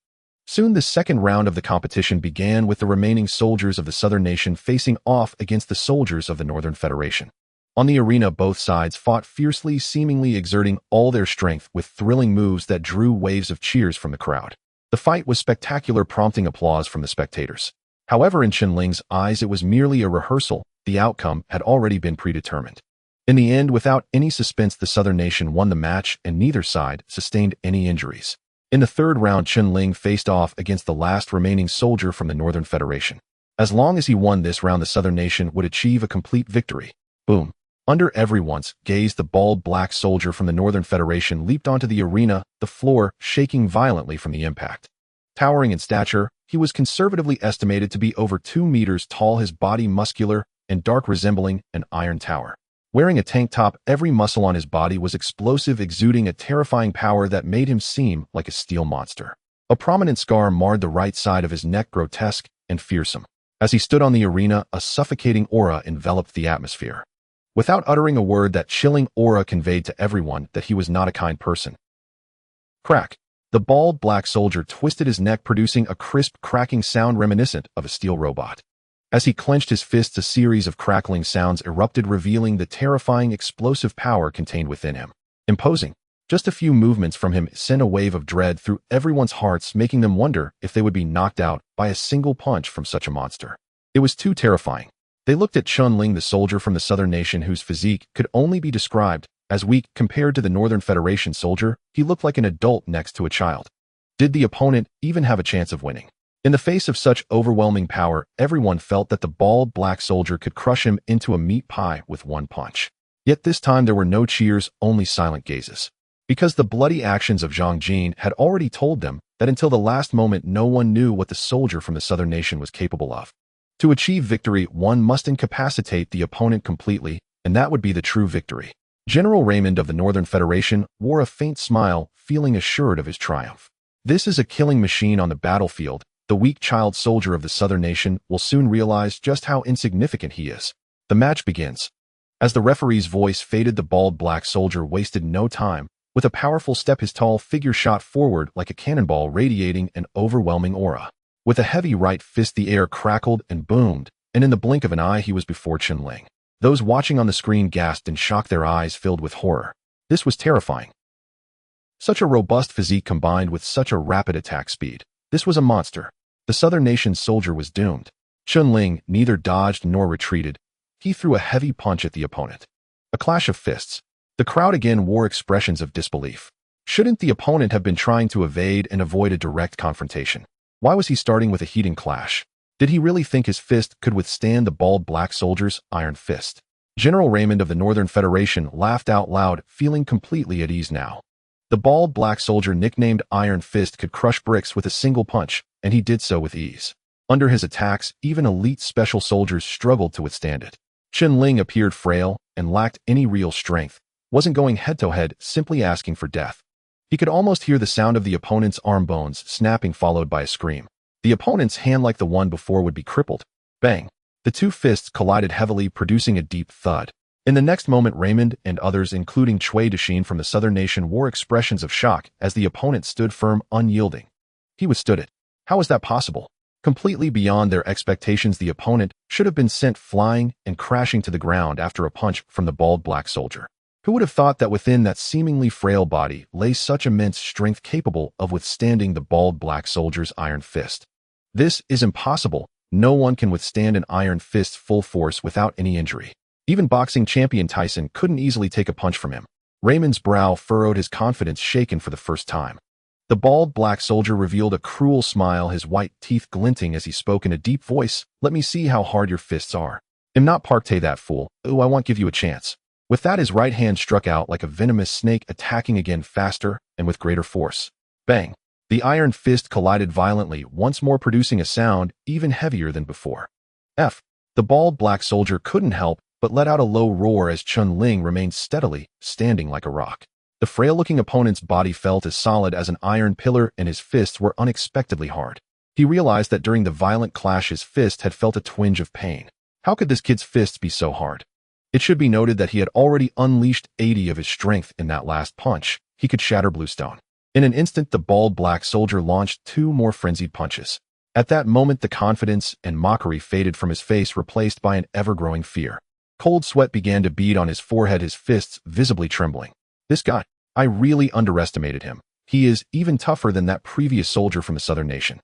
Soon the second round of the competition began, with the remaining soldiers of the Southern Nation facing off against the soldiers of the Northern Federation. On the arena, both sides fought fiercely, seemingly exerting all their strength with thrilling moves that drew waves of cheers from the crowd. The fight was spectacular, prompting applause from the spectators. However, in Chen Ling's eyes, it was merely a rehearsal. The outcome had already been predetermined. In the end, without any suspense, the Southern Nation won the match and neither side sustained any injuries. In the third round, Chen Ling faced off against the last remaining soldier from the Northern Federation. As long as he won this round, the Southern Nation would achieve a complete victory. Boom. Under everyone's gaze, the bald black soldier from the Northern Federation leaped onto the arena, the floor shaking violently from the impact. Towering in stature, he was conservatively estimated to be over 2 meters tall, his body muscular and dark, resembling an iron tower. Wearing a tank top, every muscle on his body was explosive, exuding a terrifying power that made him seem like a steel monster. A prominent scar marred the right side of his neck, grotesque and fearsome. As he stood on the arena, a suffocating aura enveloped the atmosphere. Without uttering a word, that chilling aura conveyed to everyone that he was not a kind person. Crack. The bald black soldier twisted his neck, producing a crisp, cracking sound reminiscent of a steel robot. As he clenched his fists, a series of crackling sounds erupted, revealing the terrifying, explosive power contained within him. Imposing. Just a few movements from him sent a wave of dread through everyone's hearts, making them wonder if they would be knocked out by a single punch from such a monster. It was too terrifying. They looked at Chen Ling, the soldier from the Southern Nation, whose physique could only be described as weak compared to the Northern Federation soldier. He looked like an adult next to a child. Did the opponent even have a chance of winning? In the face of such overwhelming power, everyone felt that the bald black soldier could crush him into a meat pie with one punch. Yet this time there were no cheers, only silent gazes. Because the bloody actions of Zhang Jin had already told them that until the last moment no one knew what the soldier from the Southern Nation was capable of. To achieve victory, one must incapacitate the opponent completely, and that would be the true victory. General Raymond of the Northern Federation wore a faint smile, feeling assured of his triumph. This is a killing machine on the battlefield. The weak child soldier of the Southern Nation will soon realize just how insignificant he is. The match begins. As the referee's voice faded, the bald black soldier wasted no time. With a powerful step, his tall figure shot forward like a cannonball, radiating an overwhelming aura. With a heavy right fist, the air crackled and boomed, and in the blink of an eye he was before Chen Ling. Those watching on the screen gasped in shock, their eyes filled with horror. This was terrifying. Such a robust physique combined with such a rapid attack speed. This was a monster. The Southern Nation's soldier was doomed. Chen Ling neither dodged nor retreated. He threw a heavy punch at the opponent. A clash of fists. The crowd again wore expressions of disbelief. Shouldn't the opponent have been trying to evade and avoid a direct confrontation? Why was he starting with a heated clash? Did he really think his fist could withstand the bald black soldier's iron fist? General Raymond of the Northern Federation laughed out loud, feeling completely at ease now. The bald black soldier, nicknamed Iron Fist, could crush bricks with a single punch, and he did so with ease. Under his attacks, even elite special soldiers struggled to withstand it. Chen Ling appeared frail and lacked any real strength, wasn't going head-to-head, simply asking for death. He could almost hear the sound of the opponent's arm bones snapping, followed by a scream. The opponent's hand, like the one before, would be crippled. Bang! The two fists collided heavily, producing a deep thud. In the next moment, Raymond and others, including Cui Dexin from the Southern Nation, wore expressions of shock as the opponent stood firm, unyielding. He withstood it. How was that possible? Completely beyond their expectations, the opponent should have been sent flying and crashing to the ground after a punch from the bald black soldier. Who would have thought that within that seemingly frail body lay such immense strength capable of withstanding the bald black soldier's iron fist? This is impossible. No one can withstand an iron fist's full force without any injury. Even boxing champion Tyson couldn't easily take a punch from him. Raymond's brow furrowed, his confidence shaken for the first time. The bald black soldier revealed a cruel smile, his white teeth glinting as he spoke in a deep voice. "Let me see how hard your fists are. I'm not Parkte, that fool. Ooh, I won't give you a chance." With that, his right hand struck out like a venomous snake, attacking again faster and with greater force. Bang! The iron fist collided violently, once more producing a sound even heavier than before. The bald black soldier couldn't help but let out a low roar as Chen Ling remained steadily standing like a rock. The frail-looking opponent's body felt as solid as an iron pillar, and his fists were unexpectedly hard. He realized that during the violent clash his fist had felt a twinge of pain. How could this kid's fists be so hard? It should be noted that he had already unleashed 80 of his strength in that last punch. He could shatter bluestone. In an instant, the bald black soldier launched 2 more frenzied punches. At that moment, the confidence and mockery faded from his face, replaced by an ever-growing fear. Cold sweat began to bead on his forehead, his fists visibly trembling. This guy, I really underestimated him. He is even tougher than that previous soldier from the Southern Nation.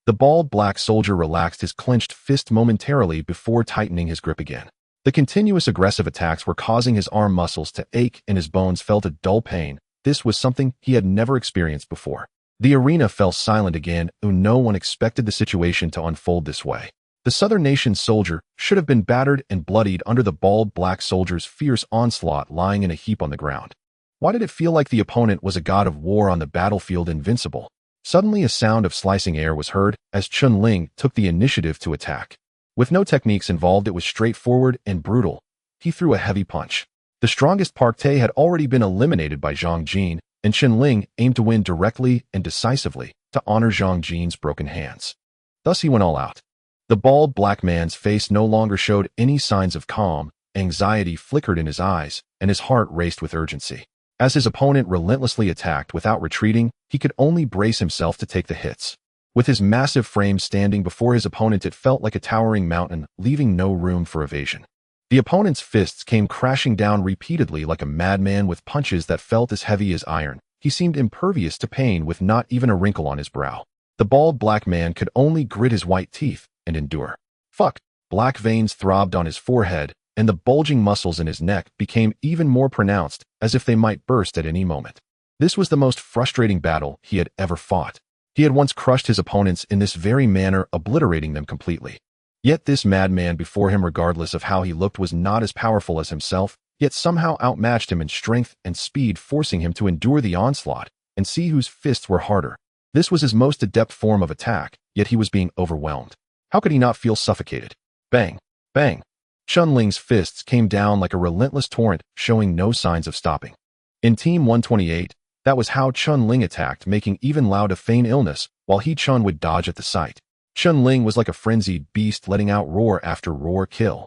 The bald black soldier relaxed his clenched fist momentarily before tightening his grip again. The continuous aggressive attacks were causing his arm muscles to ache and his bones felt a dull pain. This was something he had never experienced before. The arena fell silent again, and no one expected the situation to unfold this way. The Southern Nation's soldier should have been battered and bloodied under the bald black soldier's fierce onslaught lying in a heap on the ground. Why did it feel like the opponent was a god of war on the battlefield, invincible? Suddenly a sound of slicing air was heard as Chen Ling took the initiative to attack. With no techniques involved, it was straightforward and brutal. He threw a heavy punch. The strongest parquet had already been eliminated by Zhang Jin, and Chen Ling aimed to win directly and decisively to honor Zhang Jin's broken hands. Thus he went all out. The bald black man's face no longer showed any signs of calm. Anxiety flickered in his eyes, and his heart raced with urgency. As his opponent relentlessly attacked without retreating, he could only brace himself to take the hits. With his massive frame standing before his opponent, it felt like a towering mountain, leaving no room for evasion. The opponent's fists came crashing down repeatedly like a madman with punches that felt as heavy as iron. He seemed impervious to pain with not even a wrinkle on his brow. The bald black man could only grit his white teeth and endure. Fuck! Black veins throbbed on his forehead, and the bulging muscles in his neck became even more pronounced, as if they might burst at any moment. This was the most frustrating battle he had ever fought. He had once crushed his opponents in this very manner, obliterating them completely. Yet this madman before him, regardless of how he looked, was not as powerful as himself, yet somehow outmatched him in strength and speed, forcing him to endure the onslaught and see whose fists were harder. This was his most adept form of attack, yet he was being overwhelmed. How could he not feel suffocated? Bang! Bang! Chen Ling's fists came down like a relentless torrent, showing no signs of stopping. In Team 128, that was how Chen Ling attacked, making even Lao to feign illness, while Chun would dodge at the sight. Chen Ling was like a frenzied beast, letting out roar after roar. Kill!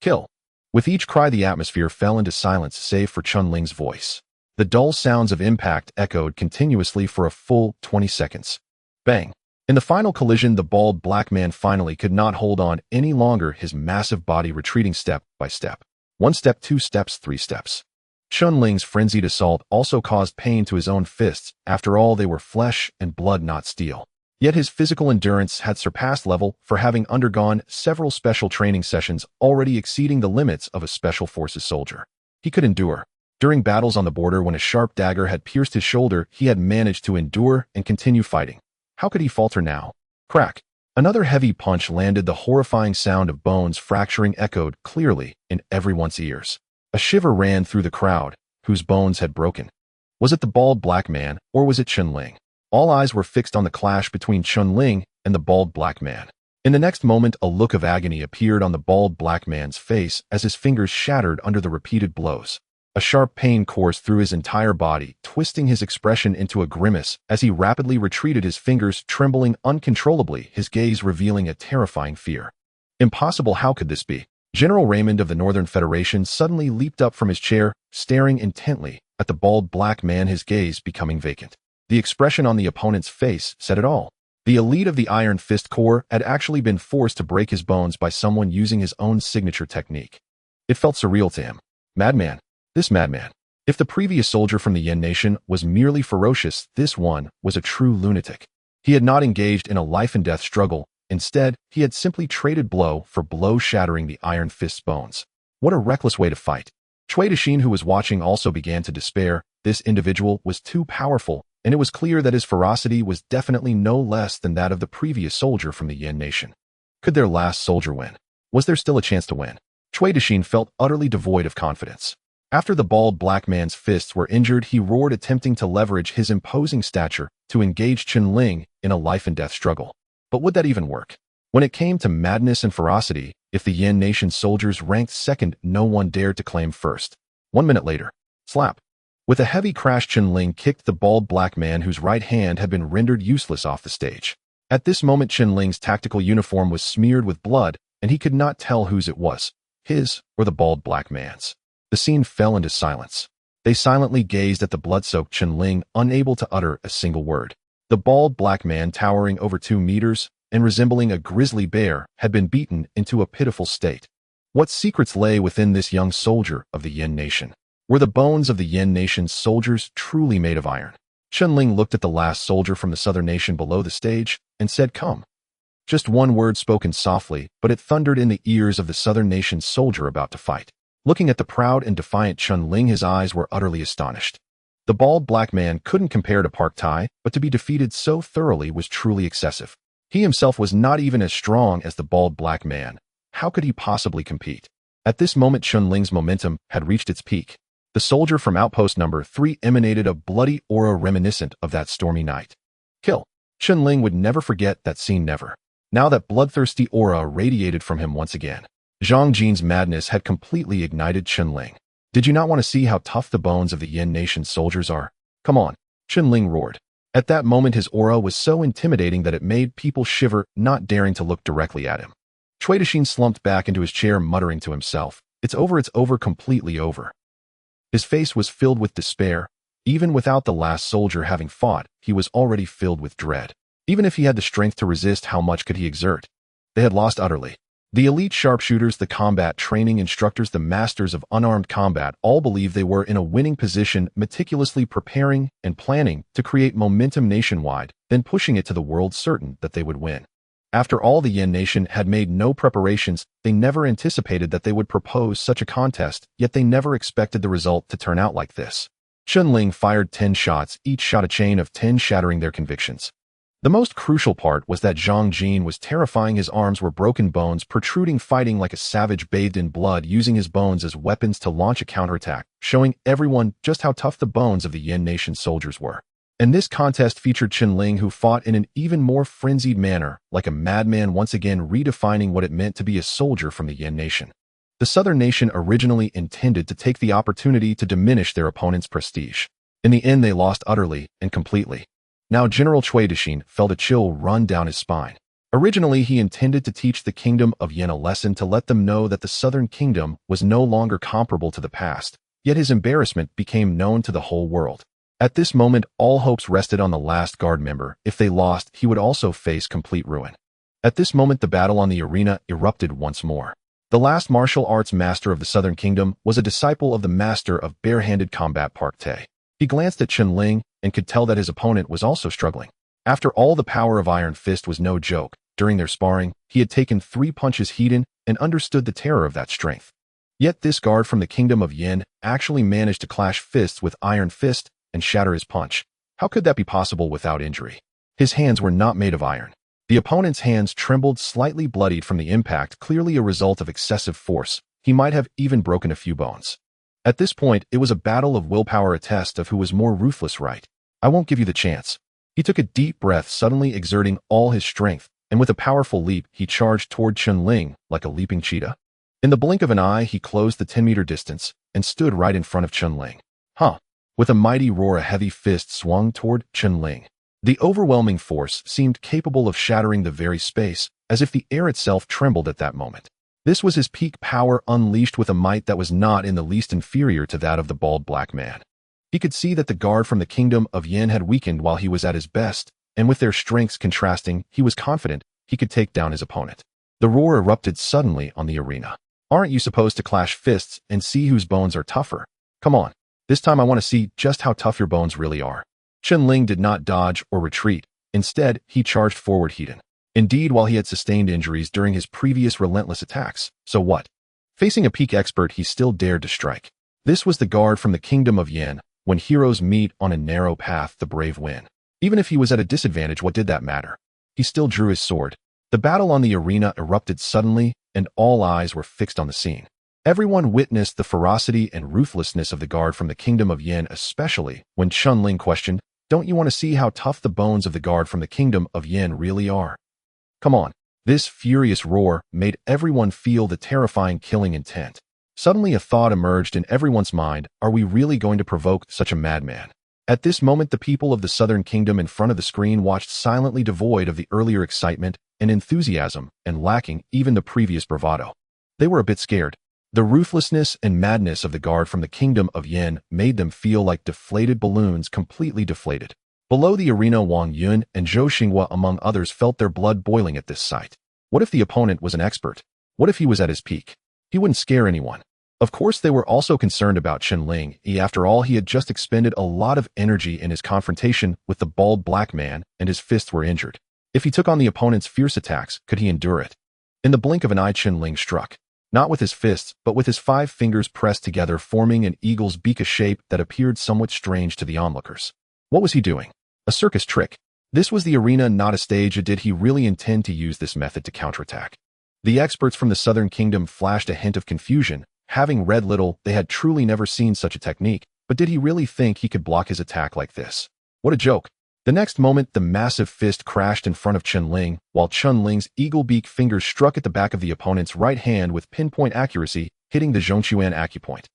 Kill! With each cry, the atmosphere fell into silence save for Chen Ling's voice. The dull sounds of impact echoed continuously for a full 20 seconds. Bang! In the final collision, the bald black man finally could not hold on any longer, his massive body retreating step by step. 1 step, 2 steps, 3 steps. Chen Ling's frenzied assault also caused pain to his own fists. After all, they were flesh and blood, not steel. Yet his physical endurance had surpassed level for having undergone several special training sessions, already exceeding the limits of a special forces soldier. He could endure. During battles on the border, when a sharp dagger had pierced his shoulder, he had managed to endure and continue fighting. How could he falter now? Crack! Another heavy punch landed. The horrifying sound of bones fracturing echoed clearly in everyone's ears. A shiver ran through the crowd, whose bones had broken. Was it the bald black man, or was it Chen Ling? All eyes were fixed on the clash between Chen Ling and the bald black man. In the next moment, a look of agony appeared on the bald black man's face as his fingers shattered under the repeated blows. A sharp pain coursed through his entire body, twisting his expression into a grimace as he rapidly retreated, his fingers trembling uncontrollably, his gaze revealing a terrifying fear. Impossible! How could this be? General Raymond of the Northern Federation suddenly leaped up from his chair, staring intently at the bald black man, his gaze becoming vacant. The expression on the opponent's face said it all. The elite of the Iron Fist Corps had actually been forced to break his bones by someone using his own signature technique. It felt surreal to him. Madman. This madman. If the previous soldier from the Yen Nation was merely ferocious, this one was a true lunatic. He had not engaged in a life-and-death struggle. Instead, he had simply traded blow for blow, shattering the Iron Fist's bones. What a reckless way to fight. Cui Dixin, who was watching, also began to despair. This individual was too powerful, and it was clear that his ferocity was definitely no less than that of the previous soldier from the Yen Nation. Could their last soldier win? Was there still a chance to win? Cui Dixin felt utterly devoid of confidence. After the bald black man's fists were injured, he roared, attempting to leverage his imposing stature to engage Chen Ling in a life-and-death struggle. But would that even work? When it came to madness and ferocity, if the Yen Nation soldiers ranked second, no one dared to claim first. 1 minute later, slap. With a heavy crash, Chen Ling kicked the bald black man, whose right hand had been rendered useless, off the stage. At this moment, Chen Ling's tactical uniform was smeared with blood, and he could not tell whose it was, his or the bald black man's. The scene fell into silence. They silently gazed at the blood-soaked Chen Ling, unable to utter a single word. The bald black man, towering over 2 meters and resembling a grizzly bear, had been beaten into a pitiful state. What secrets lay within this young soldier of the Yen Nation? Were the bones of the Yen Nation's soldiers truly made of iron? Chen Ling looked at the last soldier from the Southern Nation below the stage and said, "Come." Just one word spoken softly, but it thundered in the ears of the southern nation's soldier about to fight. Looking at the proud and defiant Chen Ling, his eyes were utterly astonished. The bald black man couldn't compare to Park Tai, but to be defeated so thoroughly was truly excessive. He himself was not even as strong as the bald black man. How could he possibly compete? At this moment, Chen Ling's momentum had reached its peak. The soldier from outpost number 3 emanated a bloody aura reminiscent of that stormy night. Kill. Chen Ling would never forget that scene, never. Now that bloodthirsty aura radiated from him once again. Zhang Jin's madness had completely ignited Chen Ling. Did you not want to see how tough the bones of the Yin Nation soldiers are? Come on, Chen Ling roared. At that moment, his aura was so intimidating that it made people shiver, not daring to look directly at him. Cui Dixin slumped back into his chair, muttering to himself, it's over, completely over. His face was filled with despair. Even without the last soldier having fought, he was already filled with dread. Even if he had the strength to resist, how much could he exert? They had lost utterly. The elite sharpshooters, the combat training instructors, the masters of unarmed combat all believed they were in a winning position, meticulously preparing and planning to create momentum nationwide, then pushing it to the world, certain that they would win. After all, the Yin Nation had made no preparations. They never anticipated that they would propose such a contest, yet they never expected the result to turn out like this. Chen Ling fired 10 shots, each shot a chain of 10, shattering their convictions. The most crucial part was that Zhang Jin was terrifying. His arms were broken bones protruding, fighting like a savage bathed in blood, using his bones as weapons to launch a counterattack, showing everyone just how tough the bones of the Yin Nation soldiers were. And this contest featured Chen Ling, who fought in an even more frenzied manner, like a madman, once again redefining what it meant to be a soldier from the Yin Nation. The Southern Nation originally intended to take the opportunity to diminish their opponent's prestige. In the end, they lost utterly and completely. Now General Cui Dixin felt a chill run down his spine. Originally, he intended to teach the Kingdom of Yin a lesson, to let them know that the Southern Kingdom was no longer comparable to the past, yet his embarrassment became known to the whole world. At this moment, all hopes rested on the last guard member. If they lost, he would also face complete ruin. At this moment, the battle on the arena erupted once more. The last martial arts master of the Southern Kingdom was a disciple of the master of barehanded combat, Park Tai. He glanced at Chen Ling and could tell that his opponent was also struggling. After all, the power of Iron Fist was no joke. During their sparring, he had taken 3 punches hidden and understood the terror of that strength. Yet this guard from the Kingdom of Yin actually managed to clash fists with Iron Fist and shatter his punch. How could that be possible without injury? His hands were not made of iron. The opponent's hands trembled, slightly bloodied from the impact, clearly a result of excessive force. He might have even broken a few bones. At this point, it was a battle of willpower, a test of who was more ruthless, right? I won't give you the chance. He took a deep breath, suddenly exerting all his strength, and with a powerful leap, he charged toward Chen Ling like a leaping cheetah. In the blink of an eye, he closed the 10-meter distance and stood right in front of Chen Ling. With a mighty roar, a heavy fist swung toward Chen Ling. The overwhelming force seemed capable of shattering the very space, as if the air itself trembled at that moment. This was his peak power, unleashed with a might that was not in the least inferior to that of the bald black man. He could see that the guard from the Kingdom of Yin had weakened while he was at his best, and with their strengths contrasting, he was confident he could take down his opponent. The roar erupted suddenly on the arena. Aren't you supposed to clash fists and see whose bones are tougher? Come on. This time I want to see just how tough your bones really are. Chen Ling did not dodge or retreat. Instead, he charged forward hidden. Indeed, while he had sustained injuries during his previous relentless attacks, so what? Facing a peak expert, he still dared to strike. This was the guard from the Kingdom of Yin. When heroes meet on a narrow path, the brave win. Even if he was at a disadvantage, what did that matter? He still drew his sword. The battle on the arena erupted suddenly, and all eyes were fixed on the scene. Everyone witnessed the ferocity and ruthlessness of the guard from the Kingdom of Yin, especially when Chen Ling questioned, "Don't you want to see how tough the bones of the guard from the Kingdom of Yin really are? Come on." This furious roar made everyone feel the terrifying killing intent. Suddenly a thought emerged in everyone's mind: are we really going to provoke such a madman? At this moment, the people of the Southern Kingdom in front of the screen watched silently, devoid of the earlier excitement and enthusiasm, and lacking even the previous bravado. They were a bit scared. The ruthlessness and madness of the guard from the Kingdom of Yin made them feel like deflated balloons, completely deflated. Below the arena, Wang Yun and Zhou Xinghua, among others, felt their blood boiling at this sight. What if the opponent was an expert? What if he was at his peak? He wouldn't scare anyone. Of course, they were also concerned about Chen Ling. After all, he had just expended a lot of energy in his confrontation with the bald black man, and his fists were injured. If he took on the opponent's fierce attacks, could he endure it? In the blink of an eye, Chen Ling struck. Not with his fists, but with his 5 fingers pressed together, forming an eagle's beak, a shape that appeared somewhat strange to the onlookers. What was he doing? A circus trick. This was the arena, not a stage. Did he really intend to use this method to counterattack? The experts from the Southern Kingdom flashed a hint of confusion. Having read little, they had truly never seen such a technique, but did he really think he could block his attack like this? What a joke. The next moment, the massive fist crashed in front of Chen Ling, while Chen Ling's eagle-beak fingers struck at the back of the opponent's right hand with pinpoint accuracy, hitting the Zhongquan acupoint.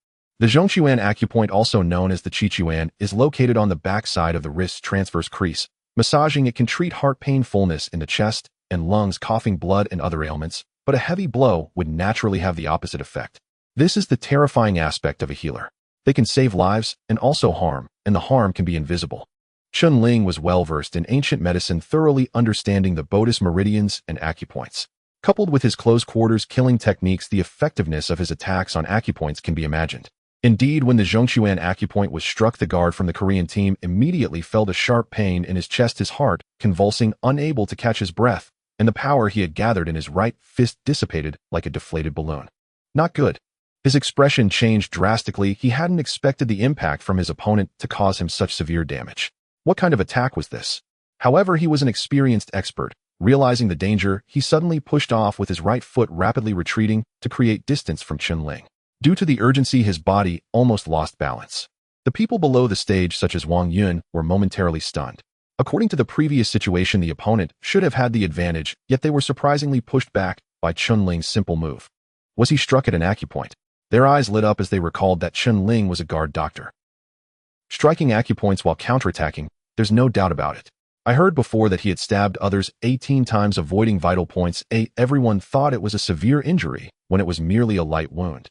The Zhongquan acupoint, also known as the Qiquan, is located on the back side of the wrist's transverse crease. Massaging it can treat heart painfulness in the chest and lungs, coughing, blood, and other ailments, but a heavy blow would naturally have the opposite effect. This is the terrifying aspect of a healer. They can save lives and also harm, and the harm can be invisible. Chen Ling was well-versed in ancient medicine, thoroughly understanding the Bodhis meridians and acupoints. Coupled with his close-quarters killing techniques, the effectiveness of his attacks on acupoints can be imagined. Indeed, when the Zhongquan acupoint was struck, the guard from the Korean team immediately felt a sharp pain in his chest, his heart convulsing, unable to catch his breath, and the power he had gathered in his right fist dissipated like a deflated balloon. Not good. His expression changed drastically. He hadn't expected the impact from his opponent to cause him such severe damage. What kind of attack was this? However, he was an experienced expert. Realizing the danger, he suddenly pushed off with his right foot, rapidly retreating to create distance from Chen Ling. Due to the urgency, his body almost lost balance. The people below the stage, such as Wang Yun, were momentarily stunned. According to the previous situation, the opponent should have had the advantage, yet they were surprisingly pushed back by Chen Ling's simple move. Was he struck at an acupoint? Their eyes lit up as they recalled that Chen Ling was a guard doctor. Striking acupoints while counterattacking, there's no doubt about it. I heard before that he had stabbed others 18 times, avoiding vital points. Everyone thought it was a severe injury when it was merely a light wound.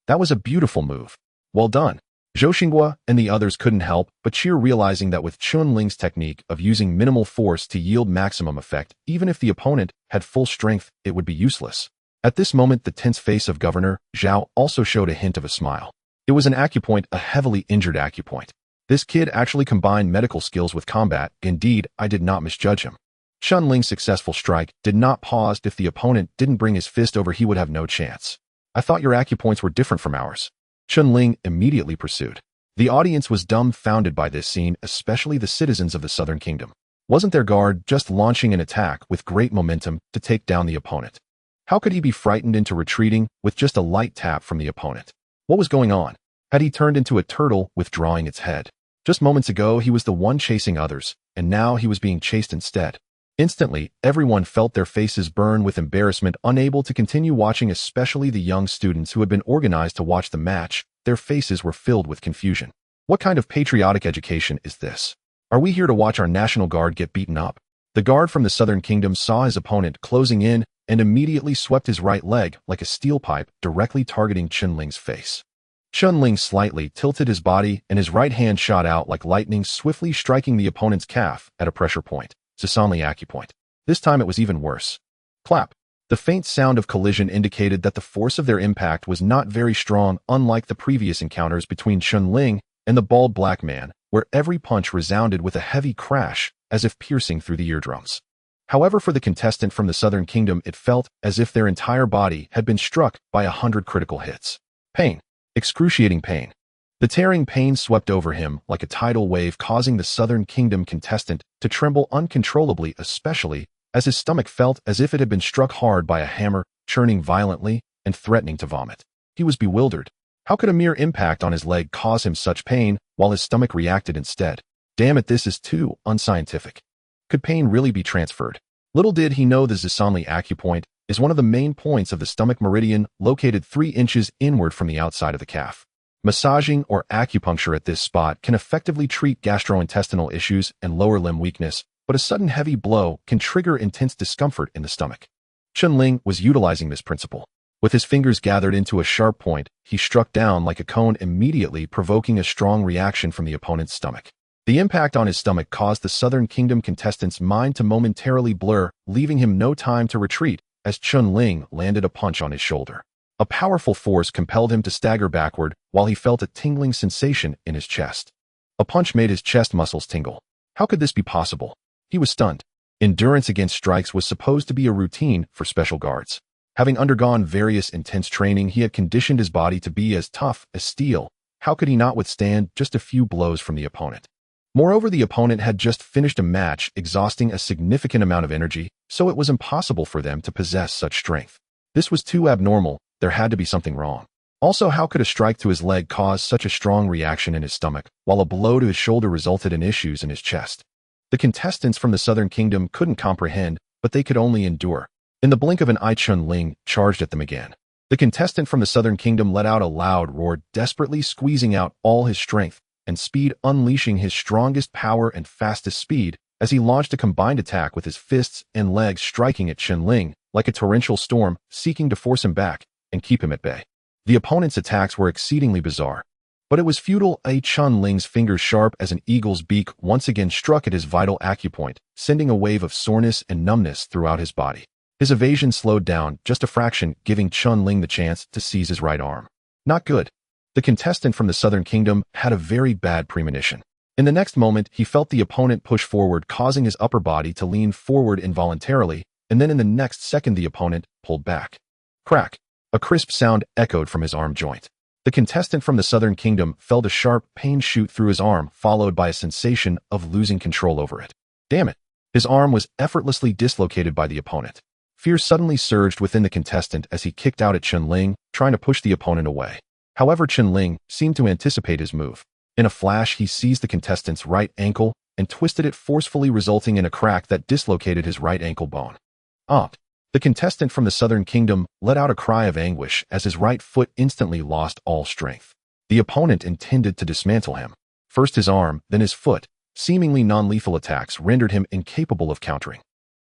That was a beautiful move. Well done. Zhou Xinghua and the others couldn't help but cheer, realizing that with Chen Ling's technique of using minimal force to yield maximum effect, even if the opponent had full strength, it would be useless. At this moment, the tense face of Governor Zhao also showed a hint of a smile. It was an acupoint, a heavily injured acupoint. This kid actually combined medical skills with combat. Indeed, I did not misjudge him. Chen Ling's successful strike did not pause. If the opponent didn't bring his fist over, he would have no chance. I thought your acupoints were different from ours. Chen Ling immediately pursued. The audience was dumbfounded by this scene, especially the citizens of the Southern Kingdom. Wasn't their guard just launching an attack with great momentum to take down the opponent? How could he be frightened into retreating with just a light tap from the opponent? What was going on? Had he turned into a turtle withdrawing its head? Just moments ago, he was the one chasing others, and now he was being chased instead. Instantly, everyone felt their faces burn with embarrassment, unable to continue watching, especially the young students who had been organized to watch the match. Their faces were filled with confusion. What kind of patriotic education is this? Are we here to watch our National Guard get beaten up? The guard from the Southern Kingdom saw his opponent closing in and immediately swept his right leg like a steel pipe, directly targeting Chen Ling's face. Chen Ling slightly tilted his body and his right hand shot out like lightning, swiftly striking the opponent's calf at a pressure point. Zasanli acupoint. This time it was even worse. Clap. The faint sound of collision indicated that the force of their impact was not very strong, unlike the previous encounters between Chen Ling and the bald black man, where every punch resounded with a heavy crash, as if piercing through the eardrums. However, for the contestant from the Southern Kingdom, it felt as if their entire body had been struck by 100 critical hits. Pain. Excruciating pain. The tearing pain swept over him like a tidal wave, causing the Southern Kingdom contestant to tremble uncontrollably, especially as his stomach felt as if it had been struck hard by a hammer, churning violently and threatening to vomit. He was bewildered. How could a mere impact on his leg cause him such pain while his stomach reacted instead? Damn it, this is too unscientific. Could pain really be transferred? Little did he know the Zasanli acupoint is one of the main points of the stomach meridian, located 3 inches inward from the outside of the calf. Massaging or acupuncture at this spot can effectively treat gastrointestinal issues and lower limb weakness, but a sudden heavy blow can trigger intense discomfort in the stomach. Chen Ling was utilizing this principle. With his fingers gathered into a sharp point, he struck down like a cone, immediately provoking a strong reaction from the opponent's stomach. The impact on his stomach caused the Southern Kingdom contestant's mind to momentarily blur, leaving him no time to retreat as Chen Ling landed a punch on his shoulder. A powerful force compelled him to stagger backward while he felt a tingling sensation in his chest. A punch made his chest muscles tingle. How could this be possible? He was stunned. Endurance against strikes was supposed to be a routine for special guards. Having undergone various intense training, he had conditioned his body to be as tough as steel. How could he not withstand just a few blows from the opponent? Moreover, the opponent had just finished a match, exhausting a significant amount of energy, so it was impossible for them to possess such strength. This was too abnormal. There had to be something wrong. Also, how could a strike to his leg cause such a strong reaction in his stomach, while a blow to his shoulder resulted in issues in his chest? The contestants from the Southern Kingdom couldn't comprehend, but they could only endure. In the blink of an eye, Chen Ling charged at them again. The contestant from the Southern Kingdom let out a loud roar, desperately squeezing out all his strength and speed, unleashing his strongest power and fastest speed as he launched a combined attack with his fists and legs, striking at Chen Ling like a torrential storm, seeking to force him back and keep him at bay. The opponent's attacks were exceedingly bizarre, but it was futile. Chen Ling's fingers, sharp as an eagle's beak, once again struck at his vital acupoint, sending a wave of soreness and numbness throughout his body. His evasion slowed down just a fraction, giving Chen Ling the chance to seize his right arm. Not good. The contestant from the Southern Kingdom had a very bad premonition. In the next moment, he felt the opponent push forward, causing his upper body to lean forward involuntarily, and then in the next second the opponent pulled back. Crack! A crisp sound echoed from his arm joint. The contestant from the Southern Kingdom felt a sharp pain shoot through his arm, followed by a sensation of losing control over it. Damn it! His arm was effortlessly dislocated by the opponent. Fear suddenly surged within the contestant as he kicked out at Chen Ling, trying to push the opponent away. However, Chen Ling seemed to anticipate his move. In a flash, he seized the contestant's right ankle and twisted it forcefully, resulting in a crack that dislocated his right ankle bone. The contestant from the Southern Kingdom let out a cry of anguish as his right foot instantly lost all strength. The opponent intended to dismantle him. First his arm, then his foot. Seemingly non-lethal attacks rendered him incapable of countering.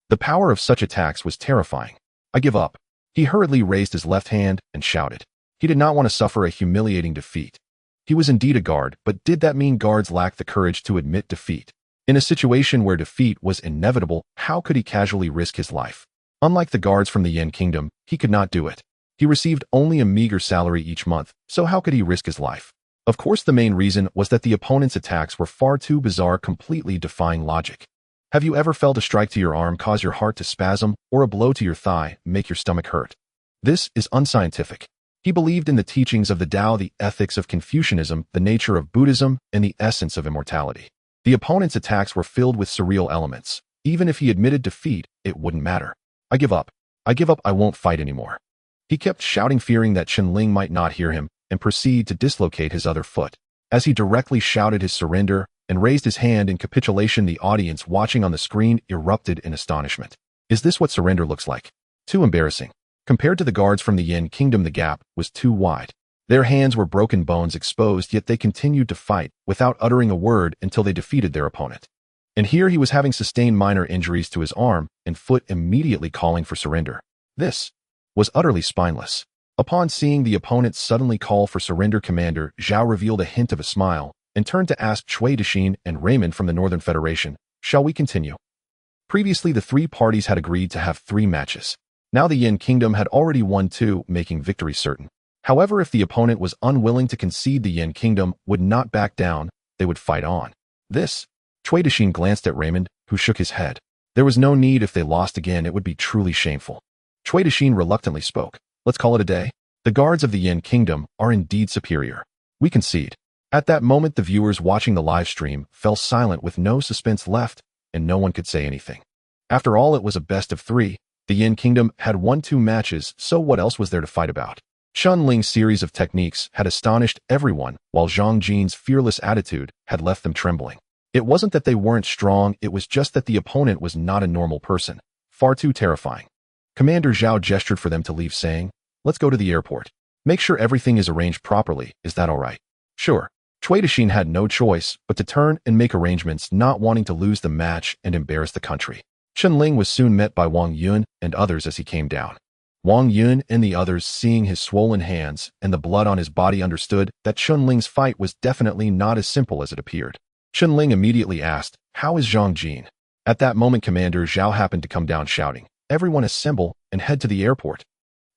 The power of such attacks was terrifying. I give up. He hurriedly raised his left hand and shouted. He did not want to suffer a humiliating defeat. He was indeed a guard, but did that mean guards lacked the courage to admit defeat? In a situation where defeat was inevitable, how could he casually risk his life? Unlike the guards from the Yen Kingdom, he could not do it. He received only a meager salary each month, so how could he risk his life? Of course, the main reason was that the opponent's attacks were far too bizarre, completely defying logic. Have you ever felt a strike to your arm cause your heart to spasm, or a blow to your thigh make your stomach hurt? This is unscientific. He believed in the teachings of the Tao, the ethics of Confucianism, the nature of Buddhism, and the essence of immortality. The opponent's attacks were filled with surreal elements. Even if he admitted defeat, it wouldn't matter. I give up. I give up. I won't fight anymore. He kept shouting, fearing that Chen Ling might not hear him, and proceeded to dislocate his other foot. As he directly shouted his surrender and raised his hand in capitulation, the audience watching on the screen erupted in astonishment. Is this what surrender looks like? Too embarrassing. Compared to the guards from the Yen Kingdom, the gap was too wide. Their hands were broken bones exposed, yet they continued to fight without uttering a word until they defeated their opponent. And here he was having sustained minor injuries to his arm and foot, immediately calling for surrender. This was utterly spineless. Upon seeing the opponent suddenly call for surrender, Commander Zhao revealed a hint of a smile and turned to ask Cui Dexin and Raymond from the Northern Federation, "Shall we continue?" Previously, the three parties had agreed to have 3 matches. Now the Yen Kingdom had already won 2, making victory certain. However, if the opponent was unwilling to concede, the Yen Kingdom would not back down. They would fight on. Cui Dexin glanced at Raymond, who shook his head. There was no need. If they lost again, it would be truly shameful. Cui Dexin reluctantly spoke. Let's call it a day. The guards of the Yen Kingdom are indeed superior. We concede. At that moment, the viewers watching the live stream fell silent with no suspense left, and no one could say anything. After all, it was a best of 3. The Yen Kingdom had won 2 matches, so what else was there to fight about? Chen Ling's series of techniques had astonished everyone, while Zhang Jin's fearless attitude had left them trembling. It wasn't that they weren't strong, it was just that the opponent was not a normal person. Far too terrifying. Commander Zhao gestured for them to leave, saying, "Let's go to the airport. Make sure everything is arranged properly. Is that all right?" Sure. Cui Dexin had no choice but to turn and make arrangements, not wanting to lose the match and embarrass the country. Chen Ling was soon met by Wang Yun and others as he came down. Wang Yun and the others, seeing his swollen hands and the blood on his body, understood that Chen Ling's fight was definitely not as simple as it appeared. Chen Ling immediately asked, "How is Zhang Jin?" At that moment, Commander Zhao happened to come down shouting, "Everyone assemble and head to the airport."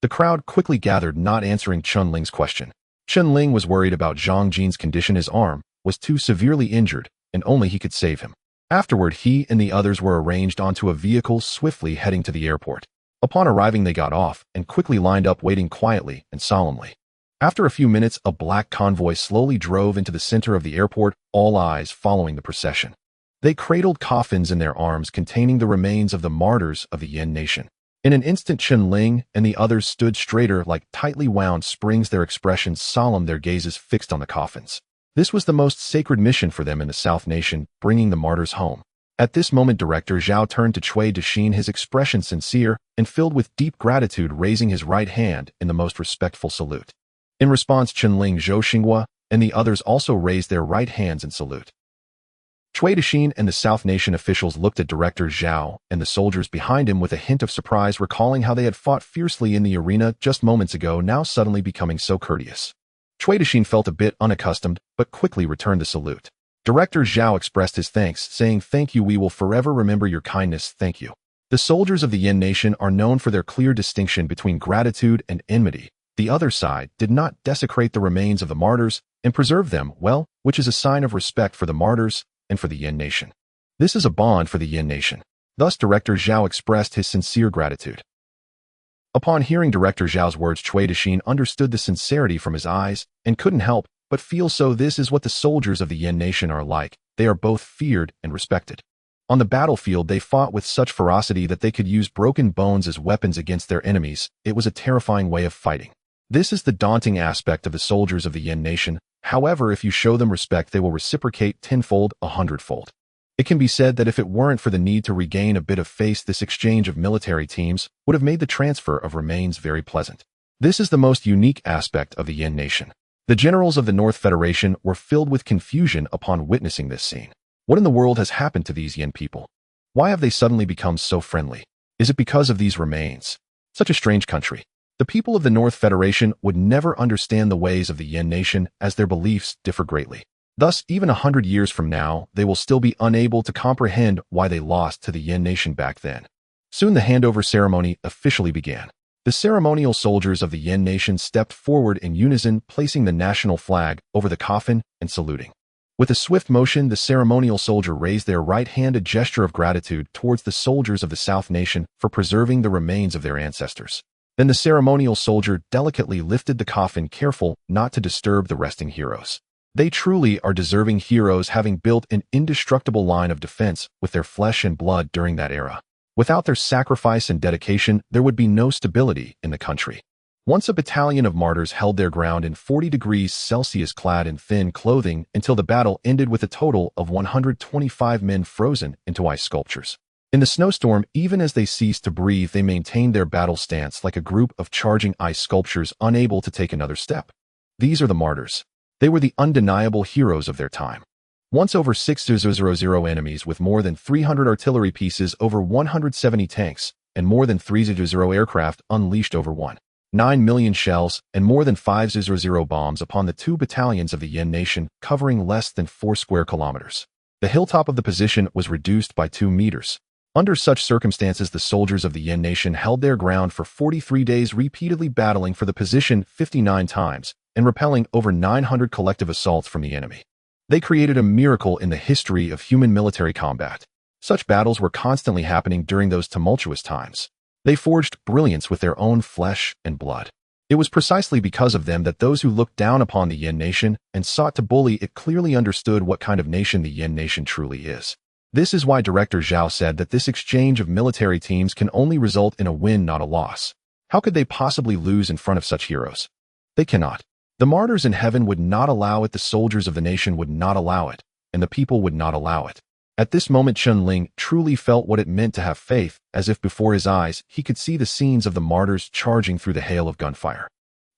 The crowd quickly gathered, not answering Chen Ling's question. Chen Ling was worried about Zhang Jin's condition. His arm was too severely injured, and only he could save him. Afterward, he and the others were arranged onto a vehicle swiftly heading to the airport. Upon arriving, they got off and quickly lined up, waiting quietly and solemnly. After a few minutes, a black convoy slowly drove into the center of the airport, all eyes following the procession. They cradled coffins in their arms containing the remains of the martyrs of the Yen nation. In an instant, Chen Ling and the others stood straighter like tightly wound springs, their expressions solemn, their gazes fixed on the coffins. This was the most sacred mission for them in the South Nation, bringing the martyrs home. At this moment, Director Zhao turned to Cui Dexin, his expression sincere and filled with deep gratitude, raising his right hand in the most respectful salute. In response, Chen Ling, Zhou Xinghua, and the others also raised their right hands in salute. Cui Dexin and the South Nation officials looked at Director Zhao and the soldiers behind him with a hint of surprise, recalling how they had fought fiercely in the arena just moments ago, now suddenly becoming so courteous. Cui Dexin felt a bit unaccustomed, but quickly returned the salute. Director Zhao expressed his thanks, saying, "Thank you, we will forever remember your kindness, thank you." The soldiers of the Yen nation are known for their clear distinction between gratitude and enmity. The other side did not desecrate the remains of the martyrs and preserve them well, which is a sign of respect for the martyrs and for the Yen nation. This is a bond for the Yen nation. Thus, Director Zhao expressed his sincere gratitude. Upon hearing Director Zhao's words, Cui Dexin understood the sincerity from his eyes and couldn't help but feel so. This is what the soldiers of the Yen nation are like. They are both feared and respected. On the battlefield, they fought with such ferocity that they could use broken bones as weapons against their enemies. It was a terrifying way of fighting. This is the daunting aspect of the soldiers of the Yen nation. However, if you show them respect, they will reciprocate tenfold, 100-fold. It can be said that if it weren't for the need to regain a bit of face, this exchange of military teams would have made the transfer of remains very pleasant. This is the most unique aspect of the Yen nation. The generals of the North Federation were filled with confusion upon witnessing this scene. What in the world has happened to these Yen people? Why have they suddenly become so friendly? Is it because of these remains? Such a strange country. The people of the North Federation would never understand the ways of the Yen nation, as their beliefs differ greatly. Thus, even 100 years from now, they will still be unable to comprehend why they lost to the Yen nation back then. Soon the handover ceremony officially began. The ceremonial soldiers of the Yen nation stepped forward in unison, placing the national flag over the coffin and saluting. With a swift motion, the ceremonial soldier raised their right hand, a gesture of gratitude towards the soldiers of the South Nation for preserving the remains of their ancestors. Then the ceremonial soldier delicately lifted the coffin, careful not to disturb the resting heroes. They truly are deserving heroes, having built an indestructible line of defense with their flesh and blood during that era. Without their sacrifice and dedication, there would be no stability in the country. Once a battalion of martyrs held their ground in 40 degrees Celsius, clad in thin clothing, until the battle ended with a total of 125 men frozen into ice sculptures. In the snowstorm, even as they ceased to breathe, they maintained their battle stance like a group of charging ice sculptures, unable to take another step. These are the martyrs. They were the undeniable heroes of their time. Once over 6,000 enemies with more than 300 artillery pieces, over 170 tanks, and more than 3,000 aircraft unleashed over 1.9 million shells and more than 5,000 bombs upon the 2 battalions of the Yen nation, covering less than 4 square kilometers. The hilltop of the position was reduced by 2 meters. Under such circumstances, the soldiers of the Yen nation held their ground for 43 days, repeatedly battling for the position 59 times and repelling over 900 collective assaults from the enemy. They created a miracle in the history of human military combat. Such battles were constantly happening during those tumultuous times. They forged brilliance with their own flesh and blood. It was precisely because of them that those who looked down upon the Yen nation and sought to bully it clearly understood what kind of nation the Yen nation truly is. This is why Director Zhao said that this exchange of military teams can only result in a win, not a loss. How could they possibly lose in front of such heroes? They cannot. The martyrs in heaven would not allow it, the soldiers of the nation would not allow it, and the people would not allow it. At this moment, Chen Ling truly felt what it meant to have faith, as if before his eyes he could see the scenes of the martyrs charging through the hail of gunfire.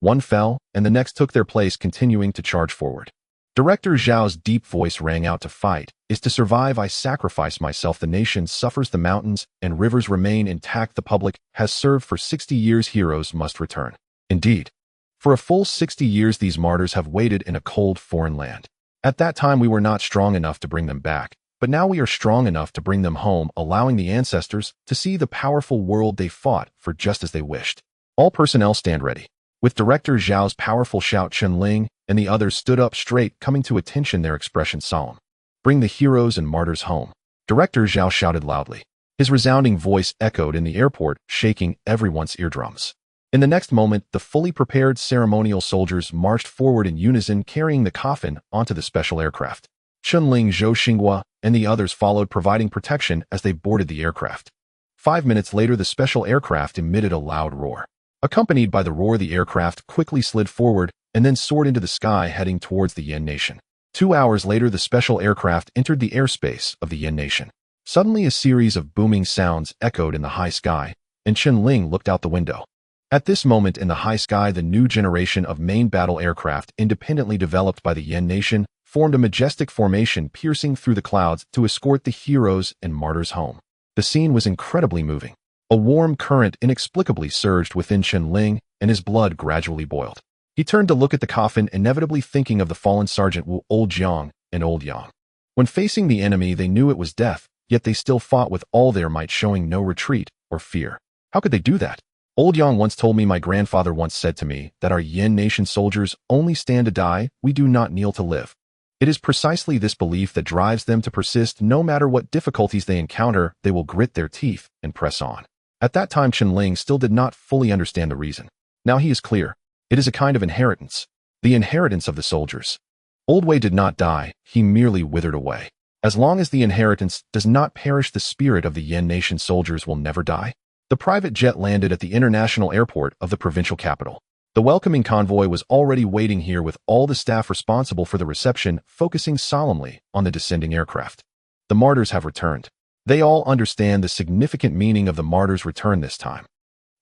One fell, and the next took their place, continuing to charge forward. Director Zhao's deep voice rang out, "To fight is to survive. I sacrifice myself. The nation suffers. The mountains and rivers remain intact. The public has served for 60 years. Heroes must return." Indeed, for a full 60 years these martyrs have waited in a cold foreign land. At that time we were not strong enough to bring them back, but now we are strong enough to bring them home, allowing the ancestors to see the powerful world they fought for just as they wished. All personnel stand ready. With Director Zhao's powerful shout, Chen Ling and the others stood up straight, coming to attention, their expression solemn. Bring the heroes and martyrs home. Director Zhao shouted loudly. His resounding voice echoed in the airport, shaking everyone's eardrums. In the next moment, the fully prepared ceremonial soldiers marched forward in unison, carrying the coffin onto the special aircraft. Chen Ling, Zhou Xinghua, and the others followed, providing protection as they boarded the aircraft. 5 minutes later, the special aircraft emitted a loud roar. Accompanied by the roar, the aircraft quickly slid forward and then soared into the sky, heading towards the Yen Nation. 2 hours later, the special aircraft entered the airspace of the Yen Nation. Suddenly, a series of booming sounds echoed in the high sky, and Chen Ling looked out the window. At this moment in the high sky, the new generation of main battle aircraft, independently developed by the Yen Nation, formed a majestic formation piercing through the clouds to escort the heroes and martyrs home. The scene was incredibly moving. A warm current inexplicably surged within Chen Ling, and his blood gradually boiled. He turned to look at the coffin, inevitably thinking of the fallen Sergeant Wu, Old Jiang, and Old Yang. When facing the enemy, they knew it was death, yet they still fought with all their might, showing no retreat or fear. How could they do that? Old Yang once told me, my grandfather once said to me, that our Yen Nation soldiers only stand to die, we do not kneel to live. It is precisely this belief that drives them to persist. No matter what difficulties they encounter, they will grit their teeth and press on. At that time, Chen Ling still did not fully understand the reason. Now he is clear. It is a kind of inheritance. The inheritance of the soldiers. Old Wei did not die, he merely withered away. As long as the inheritance does not perish, the spirit of the Yen Nation soldiers will never die. The private jet landed at the international airport of the provincial capital. The welcoming convoy was already waiting here, with all the staff responsible for the reception focusing solemnly on the descending aircraft. The martyrs have returned. They all understand the significant meaning of the martyrs' return this time.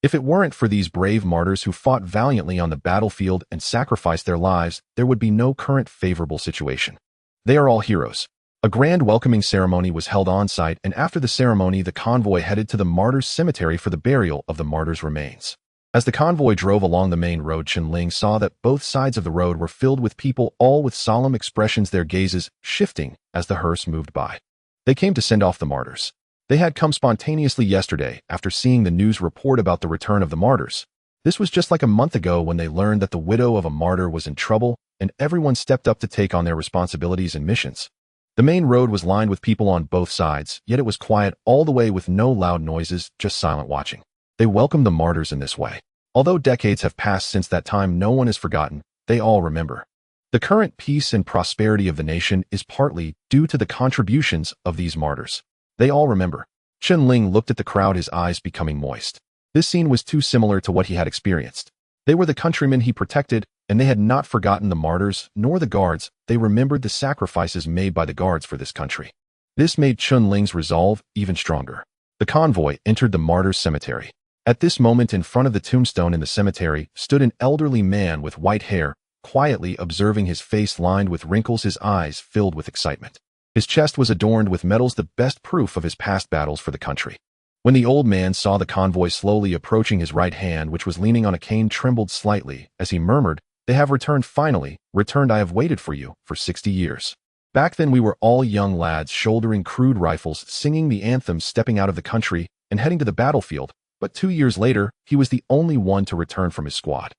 If it weren't for these brave martyrs who fought valiantly on the battlefield and sacrificed their lives, there would be no current favorable situation. They are all heroes. A grand welcoming ceremony was held on site, and after the ceremony, the convoy headed to the martyrs' cemetery for the burial of the martyrs' remains. As the convoy drove along the main road, Chen Ling saw that both sides of the road were filled with people, all with solemn expressions, their gazes shifting as the hearse moved by. They came to send off the martyrs. They had come spontaneously yesterday after seeing the news report about the return of the martyrs. This was just like a month ago when they learned that the widow of a martyr was in trouble, and everyone stepped up to take on their responsibilities and missions. The main road was lined with people on both sides, yet it was quiet all the way, with no loud noises, just silent watching. They welcomed the martyrs in this way. Although decades have passed since that time, no one is forgotten. They all remember. The current peace and prosperity of the nation is partly due to the contributions of these martyrs. They all remember. Chen Ling looked at the crowd, his eyes becoming moist. This scene was too similar to what he had experienced. They were the countrymen he protected, and they had not forgotten the martyrs nor the guards. They remembered the sacrifices made by the guards for this country. This made Chen Ling's resolve even stronger. The convoy entered the martyrs' cemetery. At this moment, in front of the tombstone in the cemetery, stood an elderly man with white hair, quietly observing, his face lined with wrinkles, his eyes filled with excitement. His chest was adorned with medals, the best proof of his past battles for the country. When the old man saw the convoy slowly approaching, his right hand, which was leaning on a cane, trembled slightly as he murmured, "They have returned, finally, returned. I have waited for you for 60 years. Back then we were all young lads, shouldering crude rifles, singing the anthem, stepping out of the country and heading to the battlefield. But 2 years later, he was the only one to return from his squad.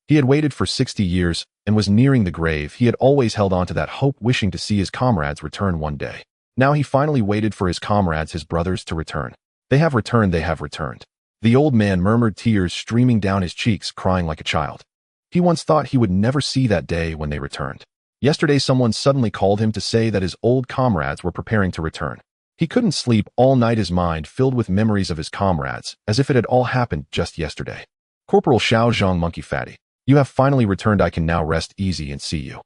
He had waited for 60 years and was nearing the grave. He had always held on to that hope, wishing to see his comrades return one day. Now he finally waited for his comrades, his brothers, to return. They have returned, they have returned." The old man murmured, tears streaming down his cheeks, crying like a child. He once thought he would never see that day when they returned. Yesterday, someone suddenly called him to say that his old comrades were preparing to return. He couldn't sleep all night, his mind filled with memories of his comrades, as if it had all happened just yesterday. "Corporal Xiao Zhang, Monkey Fatty, you have finally returned. I can now rest easy and see you."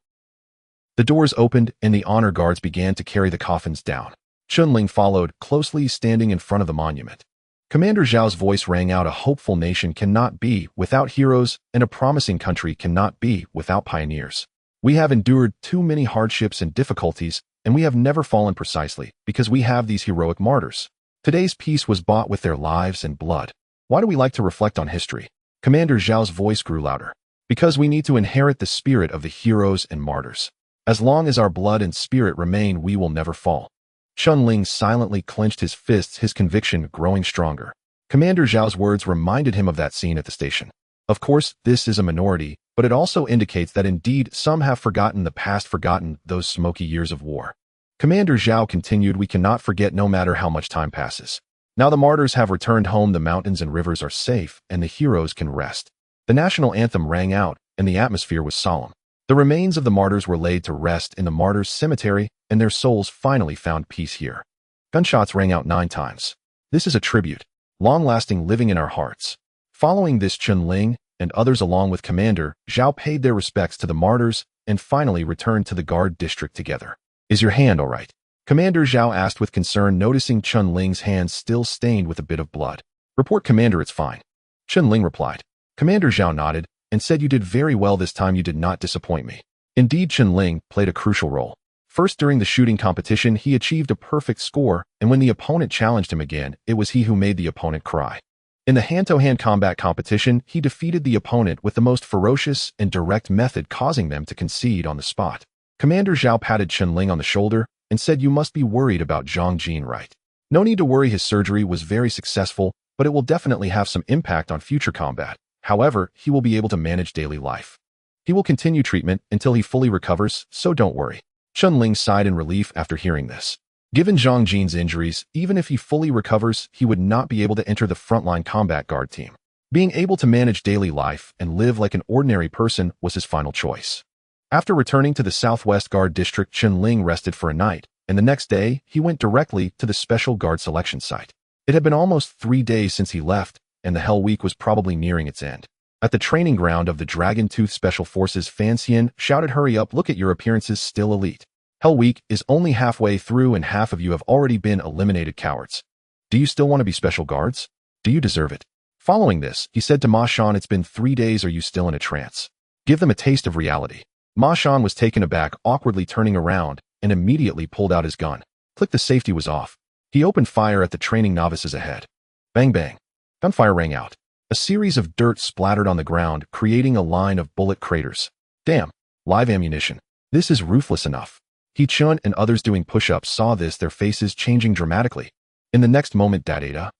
The doors opened, and the honor guards began to carry the coffins down. Chen Ling followed, closely standing in front of the monument. Commander Zhao's voice rang out, "A hopeful nation cannot be without heroes, and a promising country cannot be without pioneers. We have endured too many hardships and difficulties, and we have never fallen precisely because we have these heroic martyrs. Today's peace was bought with their lives and blood. Why do we like to reflect on history?" Commander Zhao's voice grew louder. "Because we need to inherit the spirit of the heroes and martyrs. As long as our blood and spirit remain, we will never fall." Chen Ling silently clenched his fists, his conviction growing stronger. Commander Zhao's words reminded him of that scene at the station. Of course, this is a minority, but it also indicates that indeed some have forgotten the past, forgotten those smoky years of war. Commander Zhao continued, we cannot forget no matter how much time passes. Now the martyrs have returned home, the mountains and rivers are safe, and the heroes can rest. The national anthem rang out, and the atmosphere was solemn. The remains of the martyrs were laid to rest in the martyrs' cemetery, and their souls finally found peace here. Gunshots rang out 9 times. This is a tribute, long-lasting, living in our hearts. Following this, Chen Ling and others along with Commander Zhao paid their respects to the martyrs and finally returned to the guard district together. Is your hand all right? Commander Zhao asked with concern, noticing Chen Ling's hand still stained with a bit of blood. Report, Commander, it's fine. Chen Ling replied. Commander Zhao nodded and said, you did very well this time, you did not disappoint me. Indeed, Chen Ling played a crucial role. First, during the shooting competition, he achieved a perfect score, and when the opponent challenged him again, it was he who made the opponent cry. In the hand-to-hand combat competition, he defeated the opponent with the most ferocious and direct method, causing them to concede on the spot. Commander Zhao patted Chen Ling on the shoulder and said, you must be worried about Zhang Jin, right? No need to worry, his surgery was very successful, but it will definitely have some impact on future combat. However, he will be able to manage daily life. He will continue treatment until he fully recovers, so don't worry. Chen Ling sighed in relief after hearing this. Given Zhang Jin's injuries, even if he fully recovers, he would not be able to enter the frontline combat guard team. Being able to manage daily life and live like an ordinary person was his final choice. After returning to the Southwest Guard District, Chen Ling rested for a night, and the next day, he went directly to the Special Guard selection site. It had been almost 3 days since he left, and the Hell Week was probably nearing its end. At the training ground of the Dragon Tooth Special Forces, Fan Xian shouted, hurry up, look at your appearances, still elite. Hell Week is only halfway through and half of you have already been eliminated, cowards. Do you still want to be special guards? Do you deserve it? Following this, he said to Ma Shan, it's been 3 days, are you still in a trance? Give them a taste of reality. Ma Shan was taken aback, awkwardly turning around, and immediately pulled out his gun. Click, the safety was off. He opened fire at the training novices ahead. Bang bang. Gunfire rang out. A series of dirt splattered on the ground, creating a line of bullet craters. Damn. Live ammunition. This is ruthless enough. He Chun and others doing push-ups saw this, their faces changing dramatically. In the next moment, Dada.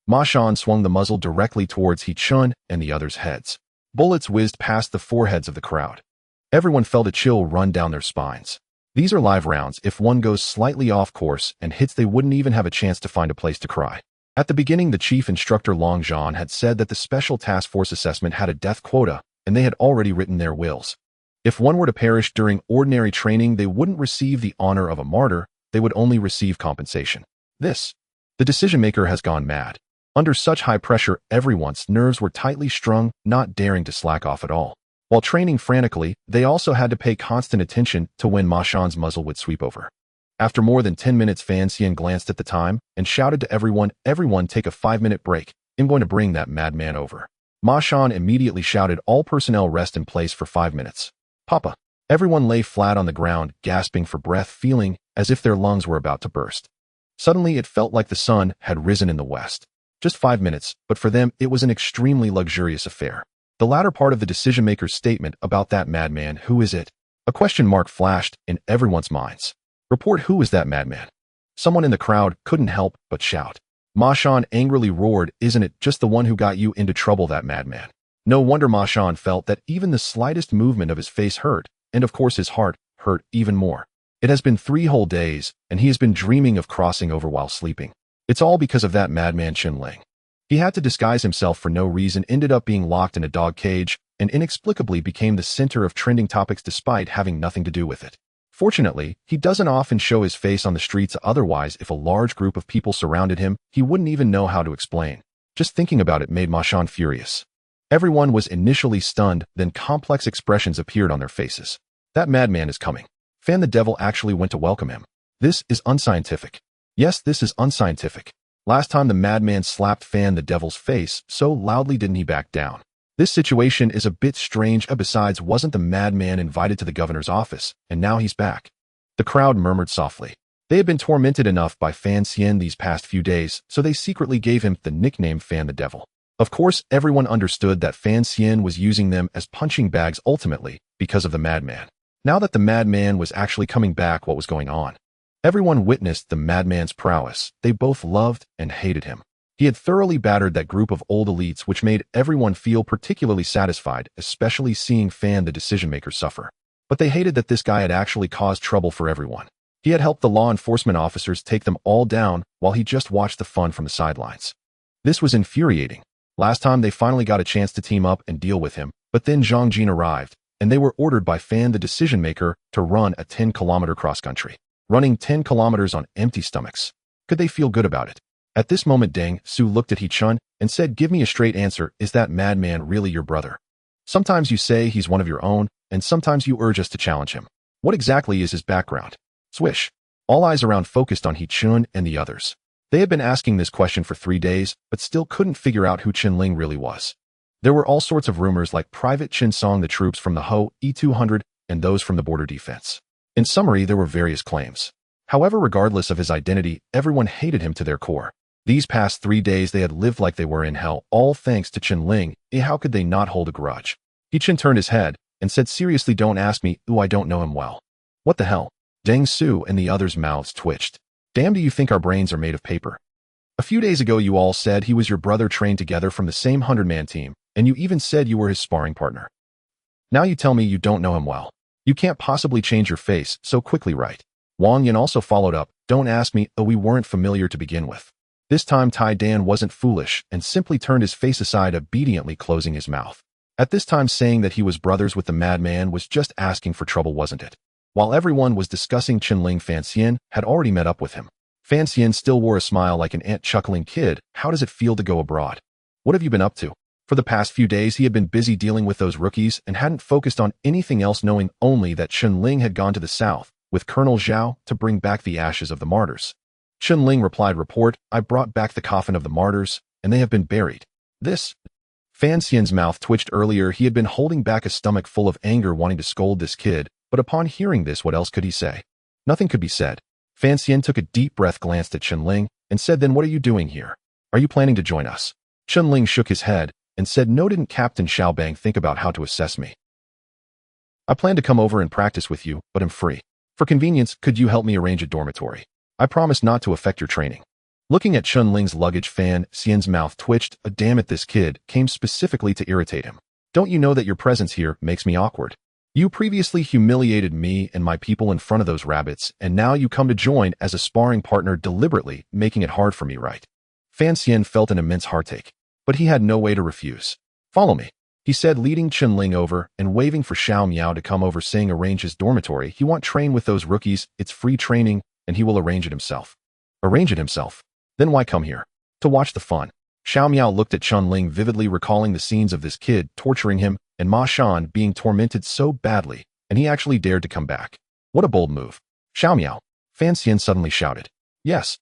Ma Shan swung the muzzle directly towards He Chun and the others' heads. Bullets whizzed past the foreheads of the crowd. Everyone felt a chill run down their spines. These are live rounds. If one goes slightly off course and hits, they wouldn't even have a chance to find a place to cry. At the beginning, the chief instructor Long Zhan had said that the Special Task Force assessment had a death quota, and they had already written their wills. If one were to perish during ordinary training, they wouldn't receive the honor of a martyr, they would only receive compensation. The decision-maker has gone mad. Under such high pressure, everyone's nerves were tightly strung, not daring to slack off at all. While training frantically, they also had to pay constant attention to when Ma Shan's muzzle would sweep over. After more than 10 minutes, Fan Xian glanced at the time and shouted to everyone, take a 5-minute break. I'm going to bring that madman over. Ma Shan immediately shouted, all personnel rest in place for 5 minutes. Papa. Everyone lay flat on the ground, gasping for breath, feeling as if their lungs were about to burst. Suddenly, it felt like the sun had risen in the west. Just 5 minutes, but for them, it was an extremely luxurious affair. The latter part of the decision-maker's statement about that madman, who is it? A question mark flashed in everyone's minds. Report, who is that madman? Someone in the crowd couldn't help but shout. Ma Shan angrily roared, isn't it just the one who got you into trouble, that madman? No wonder Ma Shan felt that even the slightest movement of his face hurt, and of course his heart hurt even more. It has been 3 whole days, and he has been dreaming of crossing over while sleeping. It's all because of that madman Chen Ling. He had to disguise himself for no reason, ended up being locked in a dog cage, and inexplicably became the center of trending topics despite having nothing to do with it. Fortunately, he doesn't often show his face on the streets, otherwise if a large group of people surrounded him, he wouldn't even know how to explain. Just thinking about it made Ma Shan furious. Everyone was initially stunned, then complex expressions appeared on their faces. That madman is coming. Fan the Devil actually went to welcome him. This is unscientific. Yes, this is unscientific. Last time the madman slapped Fan the Devil's face, so loudly didn't he back down. This situation is a bit strange, besides wasn't the madman invited to the governor's office, and now he's back. The crowd murmured softly. They had been tormented enough by Fan Xian these past few days, so they secretly gave him the nickname Fan the Devil. Of course, everyone understood that Fan Xian was using them as punching bags ultimately because of the madman. Now that the madman was actually coming back, what was going on? Everyone witnessed the madman's prowess. They both loved and hated him. He had thoroughly battered that group of old elites, which made everyone feel particularly satisfied, especially seeing Fan the decision-maker suffer. But they hated that this guy had actually caused trouble for everyone. He had helped the law enforcement officers take them all down while he just watched the fun from the sidelines. This was infuriating. Last time they finally got a chance to team up and deal with him, but then Zhang Jin arrived, and they were ordered by Fan the decision maker to run a 10-kilometer cross-country. Running 10 kilometers on empty stomachs. Could they feel good about it? At this moment Deng Su looked at He-chun and said, "Give me a straight answer, is that madman really your brother? Sometimes you say he's one of your own, and sometimes you urge us to challenge him. What exactly is his background?" Swish. All eyes around focused on He-chun and the others. They had been asking this question for 3 days, but still couldn't figure out who Chen Ling really was. There were all sorts of rumors like Private Chen Song the troops from the Ho E-200 and those from the border defense. In summary, there were various claims. However, regardless of his identity, everyone hated him to their core. These past 3 days they had lived like they were in hell, all thanks to Chen Ling. How could they not hold a grudge? He-chun turned his head and said, "Seriously, don't ask me, I don't know him well." What the hell? Deng Su and the others' mouths twitched. Damn, do you think our brains are made of paper? A few days ago you all said he was your brother trained together from the same 100-man team, and you even said you were his sparring partner. Now you tell me you don't know him well. You can't possibly change your face so quickly, right? Wang Yan also followed up, "Don't ask me, we weren't familiar to begin with." This time Tai Dan wasn't foolish and simply turned his face aside, obediently closing his mouth. At this time saying that he was brothers with the madman was just asking for trouble, wasn't it? While everyone was discussing Chen Ling, Fan Xian had already met up with him. Fan Xian still wore a smile like an ant-chuckling kid. "How does it feel to go abroad? What have you been up to?" For the past few days he had been busy dealing with those rookies and hadn't focused on anything else, knowing only that Chen Ling had gone to the south with Colonel Zhao to bring back the ashes of the martyrs. Chen Ling replied, "Report, I brought back the coffin of the martyrs, and they have been buried." This? Fan Xian's mouth twitched. Earlier he had been holding back a stomach full of anger, wanting to scold this kid, but upon hearing this, what else could he say? Nothing could be said. Fan Xian took a deep breath, glanced at Chen Ling, and said, "Then what are you doing here? Are you planning to join us?" Chen Ling shook his head and said, "No, didn't Captain Xiaobang think about how to assess me? I plan to come over and practice with you, but I'm free. For convenience, could you help me arrange a dormitory? I promise not to affect your training." Looking at Chen Ling's luggage, Fan Xian's mouth twitched. Damn it, this kid came specifically to irritate him. "Don't you know that your presence here makes me awkward? You previously humiliated me and my people in front of those rabbits, and now you come to join as a sparring partner, deliberately making it hard for me, right?" Fan Xian felt an immense heartache, but he had no way to refuse. "Follow me," he said, leading Chen Ling over and waving for Xiao Miao to come over, saying, "Arrange his dormitory. He won't train with those rookies. It's free training, and he will arrange it himself." Arrange it himself? Then why come here? To watch the fun. Xiao Miao looked at Chen Ling, vividly recalling the scenes of this kid torturing him and Ma Shan being tormented so badly, and he actually dared to come back. What a bold move. "Xiao Miao," Fan Xian suddenly shouted. "Yes."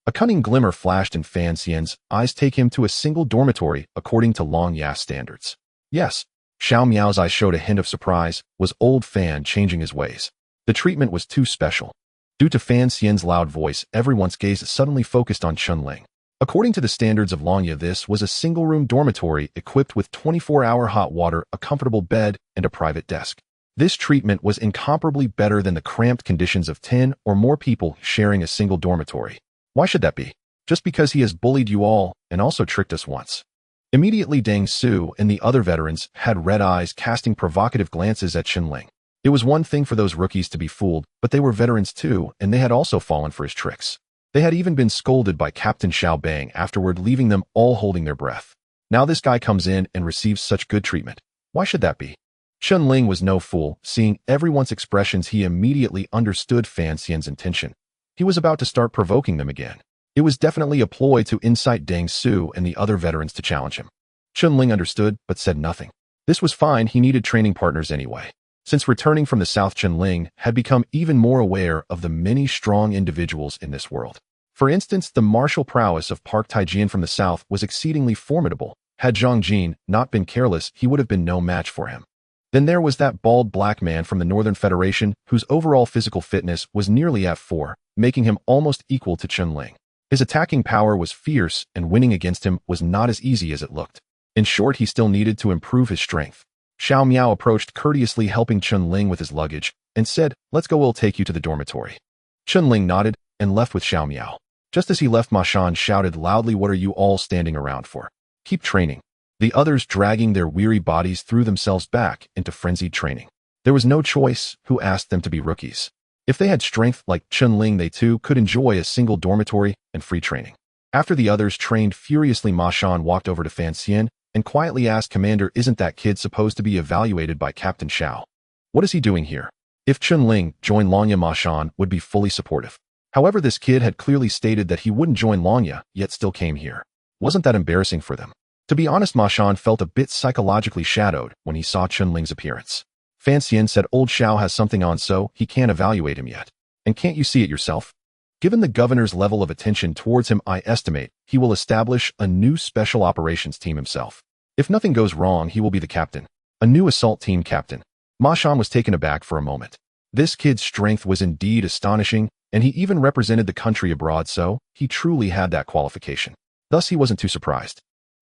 A cunning glimmer flashed in Fan Xian's eyes. "Take him to a single dormitory according to Long Ya's standards." "Yes." Xiao Miao's eyes showed a hint of surprise. Was old Fan changing his ways? The treatment was too special. Due to Fan Xian's loud voice, everyone's gaze suddenly focused on Chen Ling. According to the standards of Long Ya, this was a single-room dormitory equipped with 24-hour hot water, a comfortable bed, and a private desk. This treatment was incomparably better than the cramped conditions of 10 or more people sharing a single dormitory. Why should that be? Just because he has bullied you all and also tricked us once. Immediately Deng Su and the other veterans had red eyes, casting provocative glances at Chen Ling. It was one thing for those rookies to be fooled, but they were veterans too, and they had also fallen for his tricks. They had even been scolded by Captain Xiaobang afterward, leaving them all holding their breath. Now this guy comes in and receives such good treatment. Why should that be? Chen Ling was no fool. Seeing everyone's expressions, he immediately understood Fan Xian's intention. He was about to start provoking them again. It was definitely a ploy to incite Deng Su and the other veterans to challenge him. Chen Ling understood, but said nothing. This was fine, he needed training partners anyway. Since returning from the south, Chen Ling had become even more aware of the many strong individuals in this world. For instance, the martial prowess of Park Taijian from the south was exceedingly formidable. Had Zhang Jin not been careless, he would have been no match for him. Then there was that bald black man from the Northern Federation, whose overall physical fitness was nearly F4, making him almost equal to Chen Ling. His attacking power was fierce, and winning against him was not as easy as it looked. In short, he still needed to improve his strength. Xiao Miao approached courteously, helping Chen Ling with his luggage, and said, "Let's go, we'll take you to the dormitory." Chen Ling nodded and left with Xiao Miao. Just as he left, Ma Shan shouted loudly, "What are you all standing around for? Keep training." The others, dragging their weary bodies, threw themselves back into frenzied training. There was no choice. Who asked them to be rookies? If they had strength like Chen Ling, they too could enjoy a single dormitory and free training. After the others trained furiously, Ma Shan walked over to Fan Xian and quietly asked, "Commander, isn't that kid supposed to be evaluated by Captain Xiao? What is he doing here?" If Chen Ling joined Longya, Ma Shan would be fully supportive. However, this kid had clearly stated that he wouldn't join Longya, yet still came here. Wasn't that embarrassing for them? To be honest, Ma Shan felt a bit psychologically shadowed when he saw Chen Ling's appearance. Fan Xian said, "Old Xiao has something on, so he can't evaluate him yet. And can't you see it yourself? Given the governor's level of attention towards him, I estimate he will establish a new special operations team himself. If nothing goes wrong, he will be the captain. A new assault team captain." Ma Shan was taken aback for a moment. This kid's strength was indeed astonishing, and he even represented the country abroad, so he truly had that qualification. Thus, he wasn't too surprised.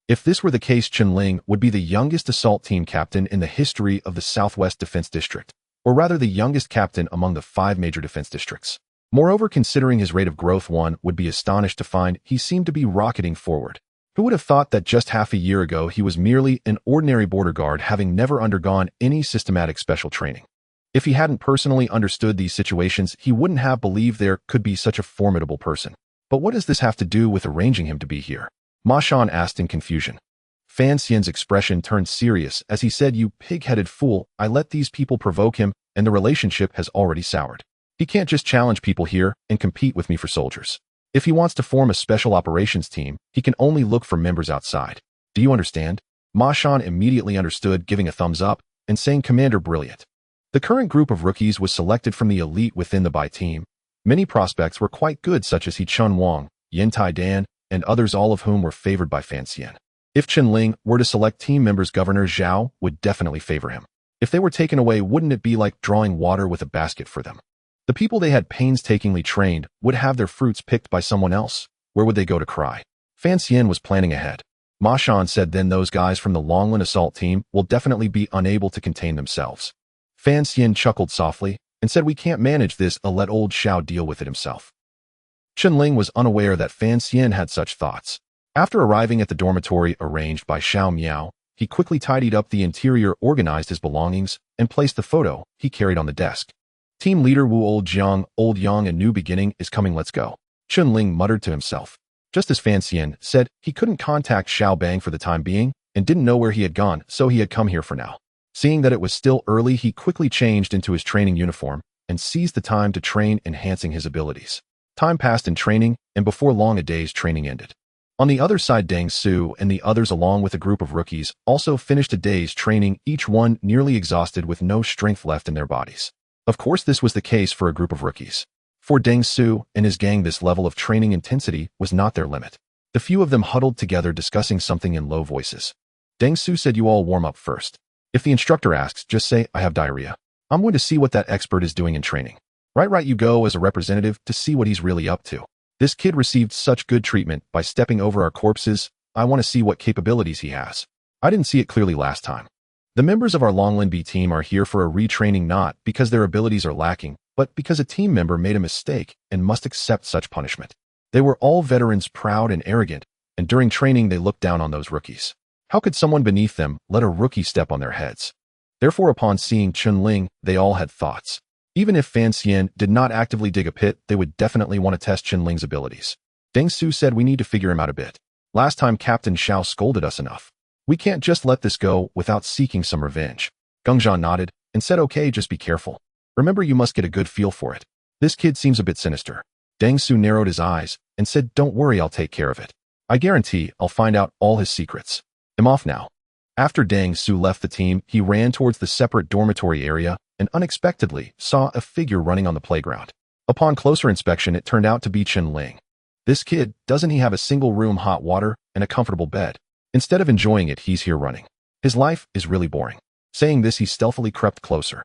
If this were the case, Chen Ling would be the youngest assault team captain in the history of the Southwest Defense District, or rather the youngest captain among the 5 major defense districts. Moreover, considering his rate of growth, one would be astonished to find he seemed to be rocketing forward. Who would have thought that just half a year ago he was merely an ordinary border guard, having never undergone any systematic special training? If he hadn't personally understood these situations, he wouldn't have believed there could be such a formidable person. But what does this have to do with arranging him to be here? Ma Shan asked in confusion. Fan Xian's expression turned serious as he said, "You pig-headed fool, I let these people provoke him, and the relationship has already soured. He can't just challenge people here and compete with me for soldiers. If he wants to form a special operations team, he can only look for members outside. Do you understand?" Ma Shan immediately understood, giving a thumbs up and saying, "Commander, brilliant." The current group of rookies was selected from the elite within the Bai team. Many prospects were quite good, such as He Chun Wang, Yin Tai Dan, and others, all of whom were favored by Fan Xian. If Chen Ling were to select team members, Governor Zhao would definitely favor him. If they were taken away, wouldn't it be like drawing water with a basket for them? The people they had painstakingly trained would have their fruits picked by someone else. Where would they go to cry? Fan Xian was planning ahead. Ma Shan said, "Then those guys from the Longland assault team will definitely be unable to contain themselves." Fan Xian chuckled softly and said, "We can't manage this, I'll let old Xiao deal with it himself." Chen Ling was unaware that Fan Xian had such thoughts. After arriving at the dormitory arranged by Xiao Miao, he quickly tidied up the interior, organized his belongings, and placed the photo he carried on the desk. "Team leader Wu, old Yang, a new beginning is coming, let's go," Chen Ling muttered to himself. Just as Fan Xian said, he couldn't contact Xiao Bang for the time being and didn't know where he had gone, so he had come here for now. Seeing that it was still early, he quickly changed into his training uniform and seized the time to train, enhancing his abilities. Time passed in training, and before long a day's training ended. On the other side, Deng Su and the others, along with a group of rookies, also finished a day's training, each one nearly exhausted with no strength left in their bodies. Of course, this was the case for a group of rookies. For Deng Su and his gang, this level of training intensity was not their limit. The few of them huddled together, discussing something in low voices. Deng Su said, "You all warm up first. If the instructor asks, just say, 'I have diarrhea.' I'm going to see what that expert is doing in training." Right, you go as a representative to see what he's really up to. This kid received such good treatment by stepping over our corpses. I want to see what capabilities he has. I didn't see it clearly last time. The members of our Longland B team are here for a retraining, not because their abilities are lacking, but because a team member made a mistake and must accept such punishment. They were all veterans, proud and arrogant, and during training they looked down on those rookies. How could someone beneath them let a rookie step on their heads? Therefore, upon seeing Chen Ling, they all had thoughts. Even if Fan Xian did not actively dig a pit, they would definitely want to test Chen Ling's abilities. Deng Su said, "We need to figure him out a bit. Last time Captain Xiao scolded us enough. We can't just let this go without seeking some revenge." Gengzhan nodded and said, "Okay, just be careful. Remember, you must get a good feel for it. This kid seems a bit sinister." Deng Su narrowed his eyes and said, "Don't worry, I'll take care of it. I guarantee I'll find out all his secrets. I'm off now." After Deng Su left the team, he ran towards the separate dormitory area and unexpectedly saw a figure running on the playground. Upon closer inspection, it turned out to be Chen Ling. This kid, doesn't he have a single room, hot water, and a comfortable bed? Instead of enjoying it, he's here running. His life is really boring. Saying this, he stealthily crept closer.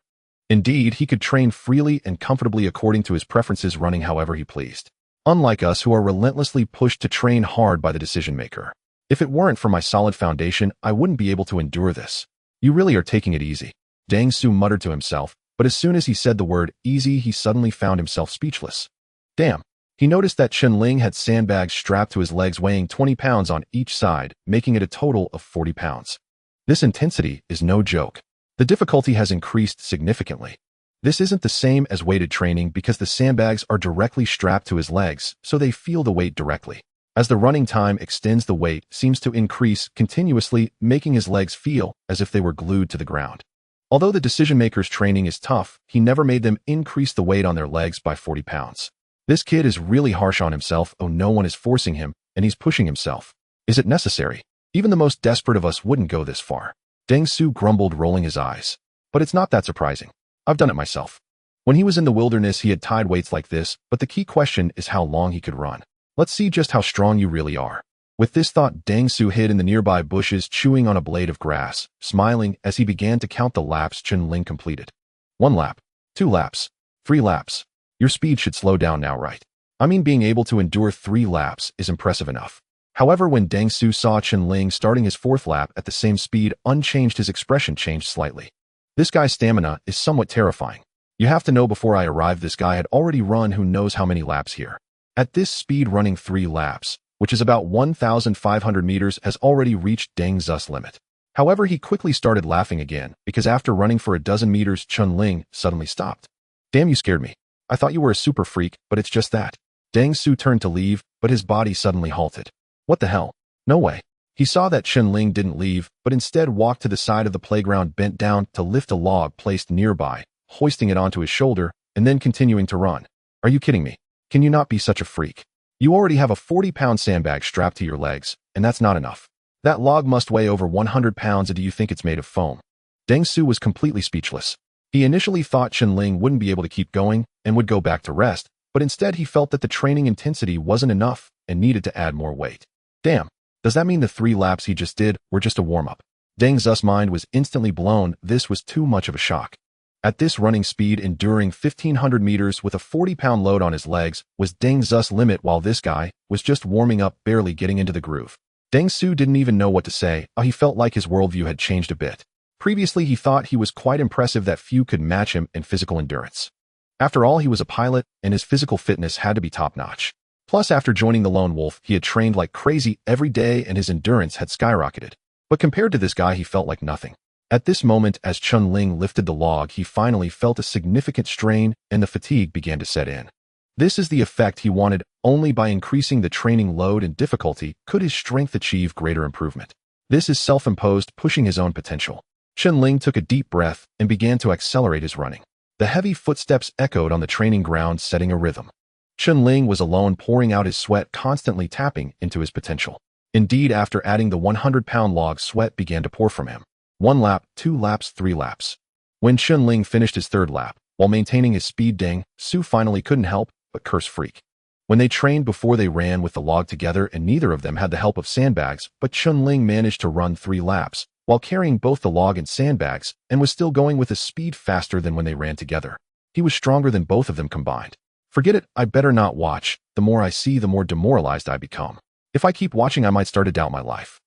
Indeed, he could train freely and comfortably according to his preferences, running however he pleased. Unlike us, who are relentlessly pushed to train hard by the decision maker. If it weren't for my solid foundation, I wouldn't be able to endure this. You really are taking it easy. Deng Su muttered to himself, but as soon as he said the word easy, he suddenly found himself speechless. Damn. He noticed that Chen Ling had sandbags strapped to his legs weighing 20 pounds on each side, making it a total of 40 pounds. This intensity is no joke. The difficulty has increased significantly. This isn't the same as weighted training because the sandbags are directly strapped to his legs, so they feel the weight directly. As the running time extends, the weight seems to increase continuously, making his legs feel as if they were glued to the ground. Although the decision-maker's training is tough, he never made them increase the weight on their legs by 40 pounds. This kid is really harsh on himself. Oh, no one is forcing him, and he's pushing himself. Is it necessary? Even the most desperate of us wouldn't go this far. Deng Su grumbled, rolling his eyes. But it's not that surprising. I've done it myself. When he was in the wilderness, he had tied weights like this, but the key question is how long he could run. Let's see just how strong you really are. With this thought, Deng Su hid in the nearby bushes, chewing on a blade of grass, smiling as he began to count the laps Chen Ling completed. 1 lap, 2 laps, 3 laps. Your speed should slow down now, right? I mean, being able to endure 3 laps is impressive enough. However, when Deng Su saw Chen Ling starting his 4th lap at the same speed, unchanged, his expression changed slightly. This guy's stamina is somewhat terrifying. You have to know, before I arrived, this guy had already run who knows how many laps here. At this speed, running 3 laps, which is about 1,500 meters, has already reached Deng Zu's limit. However, he quickly started laughing again, because after running for a dozen meters, Chen Ling suddenly stopped. Damn, you scared me. I thought you were a super freak, but it's just that. Deng Su turned to leave, but his body suddenly halted. What the hell? No way. He saw that Chen Ling didn't leave, but instead walked to the side of the playground, bent down to lift a log placed nearby, hoisting it onto his shoulder, and then continuing to run. Are you kidding me? Can you not be such a freak? You already have a 40-pound sandbag strapped to your legs, and that's not enough. That log must weigh over 100 pounds, and do you think it's made of foam? Deng Su was completely speechless. He initially thought Chen Ling wouldn't be able to keep going and would go back to rest, but instead he felt that the training intensity wasn't enough and needed to add more weight. Damn. Does that mean the 3 laps he just did were just a warm-up? Deng Zu's mind was instantly blown. This was too much of a shock. At this running speed, enduring 1,500 meters with a 40-pound load on his legs was Deng Zu's limit, while this guy was just warming up, barely getting into the groove. Deng Su didn't even know what to say. He felt like his worldview had changed a bit. Previously, he thought he was quite impressive, that few could match him in physical endurance. After all, he was a pilot, and his physical fitness had to be top-notch. Plus, after joining the Lone Wolf, he had trained like crazy every day and his endurance had skyrocketed. But compared to this guy, he felt like nothing. At this moment, as Chen Ling lifted the log, he finally felt a significant strain and the fatigue began to set in. This is the effect he wanted. Only by increasing the training load and difficulty could his strength achieve greater improvement. This is self-imposed, pushing his own potential. Chen Ling took a deep breath and began to accelerate his running. The heavy footsteps echoed on the training ground, setting a rhythm. Chen Ling was alone, pouring out his sweat, constantly tapping into his potential. Indeed, after adding the 100-pound log, sweat began to pour from him. 1 lap, 2 laps, 3 laps. When Chen Ling finished his 3rd lap, while maintaining his speed, Deng Su finally couldn't help but curse freak. When they trained before, they ran with the log together, and neither of them had the help of sandbags, but Chen Ling managed to run 3 laps, while carrying both the log and sandbags, and was still going with a speed faster than when they ran together. He was stronger than both of them combined. Forget it, I better not watch. The more I see, the more demoralized I become. If I keep watching, I might start to doubt my life.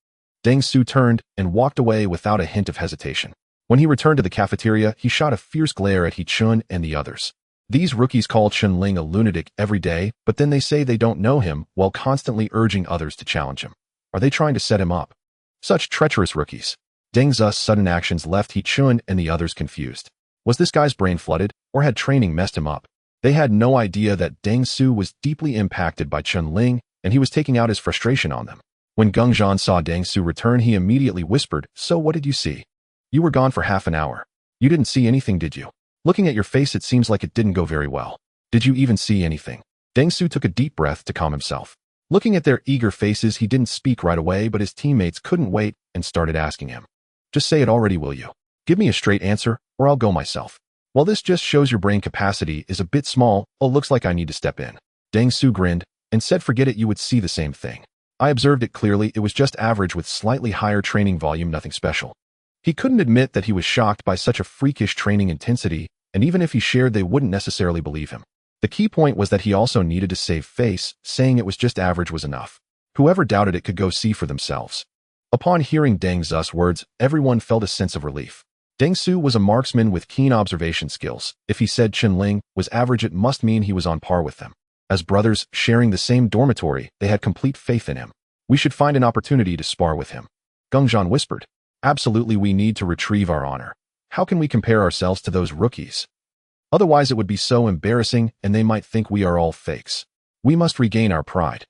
Deng Su turned and walked away without a hint of hesitation. When he returned to the cafeteria, he shot a fierce glare at He-chun and the others. These rookies call Chen Ling a lunatic every day, but then they say they don't know him while constantly urging others to challenge him. Are they trying to set him up? Such treacherous rookies. Deng Zu's sudden actions left He-chun and the others confused. Was this guy's brain flooded, or had training messed him up? They had no idea that Deng Su was deeply impacted by Chen Ling, and he was taking out his frustration on them. When Geng Zhan saw Deng Su return, he immediately whispered, "So what did you see? You were gone for half an hour. You didn't see anything, did you? Looking at your face, it seems like it didn't go very well. Did you even see anything?" Deng Su took a deep breath to calm himself. Looking at their eager faces, he didn't speak right away, but his teammates couldn't wait and started asking him. "Just say it already, will you? Give me a straight answer, or I'll go myself. Well, this just shows your brain capacity is a bit small. Oh, looks like I need to step in." Deng Su grinned and said, "Forget it, you would see the same thing. I observed it clearly. It was just average with slightly higher training volume, nothing special." He couldn't admit that he was shocked by such a freakish training intensity, and even if he shared, they wouldn't necessarily believe him. The key point was that he also needed to save face. Saying it was just average was enough. Whoever doubted it could go see for themselves. Upon hearing Deng Zu's words, everyone felt a sense of relief. Deng Su was a marksman with keen observation skills. If he said Chen Ling was average, it must mean he was on par with them. As brothers sharing the same dormitory, they had complete faith in him. "We should find an opportunity to spar with him," Geng Zhan whispered. "Absolutely, we need to retrieve our honor. How can we compare ourselves to those rookies?" Otherwise it would be so embarrassing and they might think we are all fakes. We must regain our pride.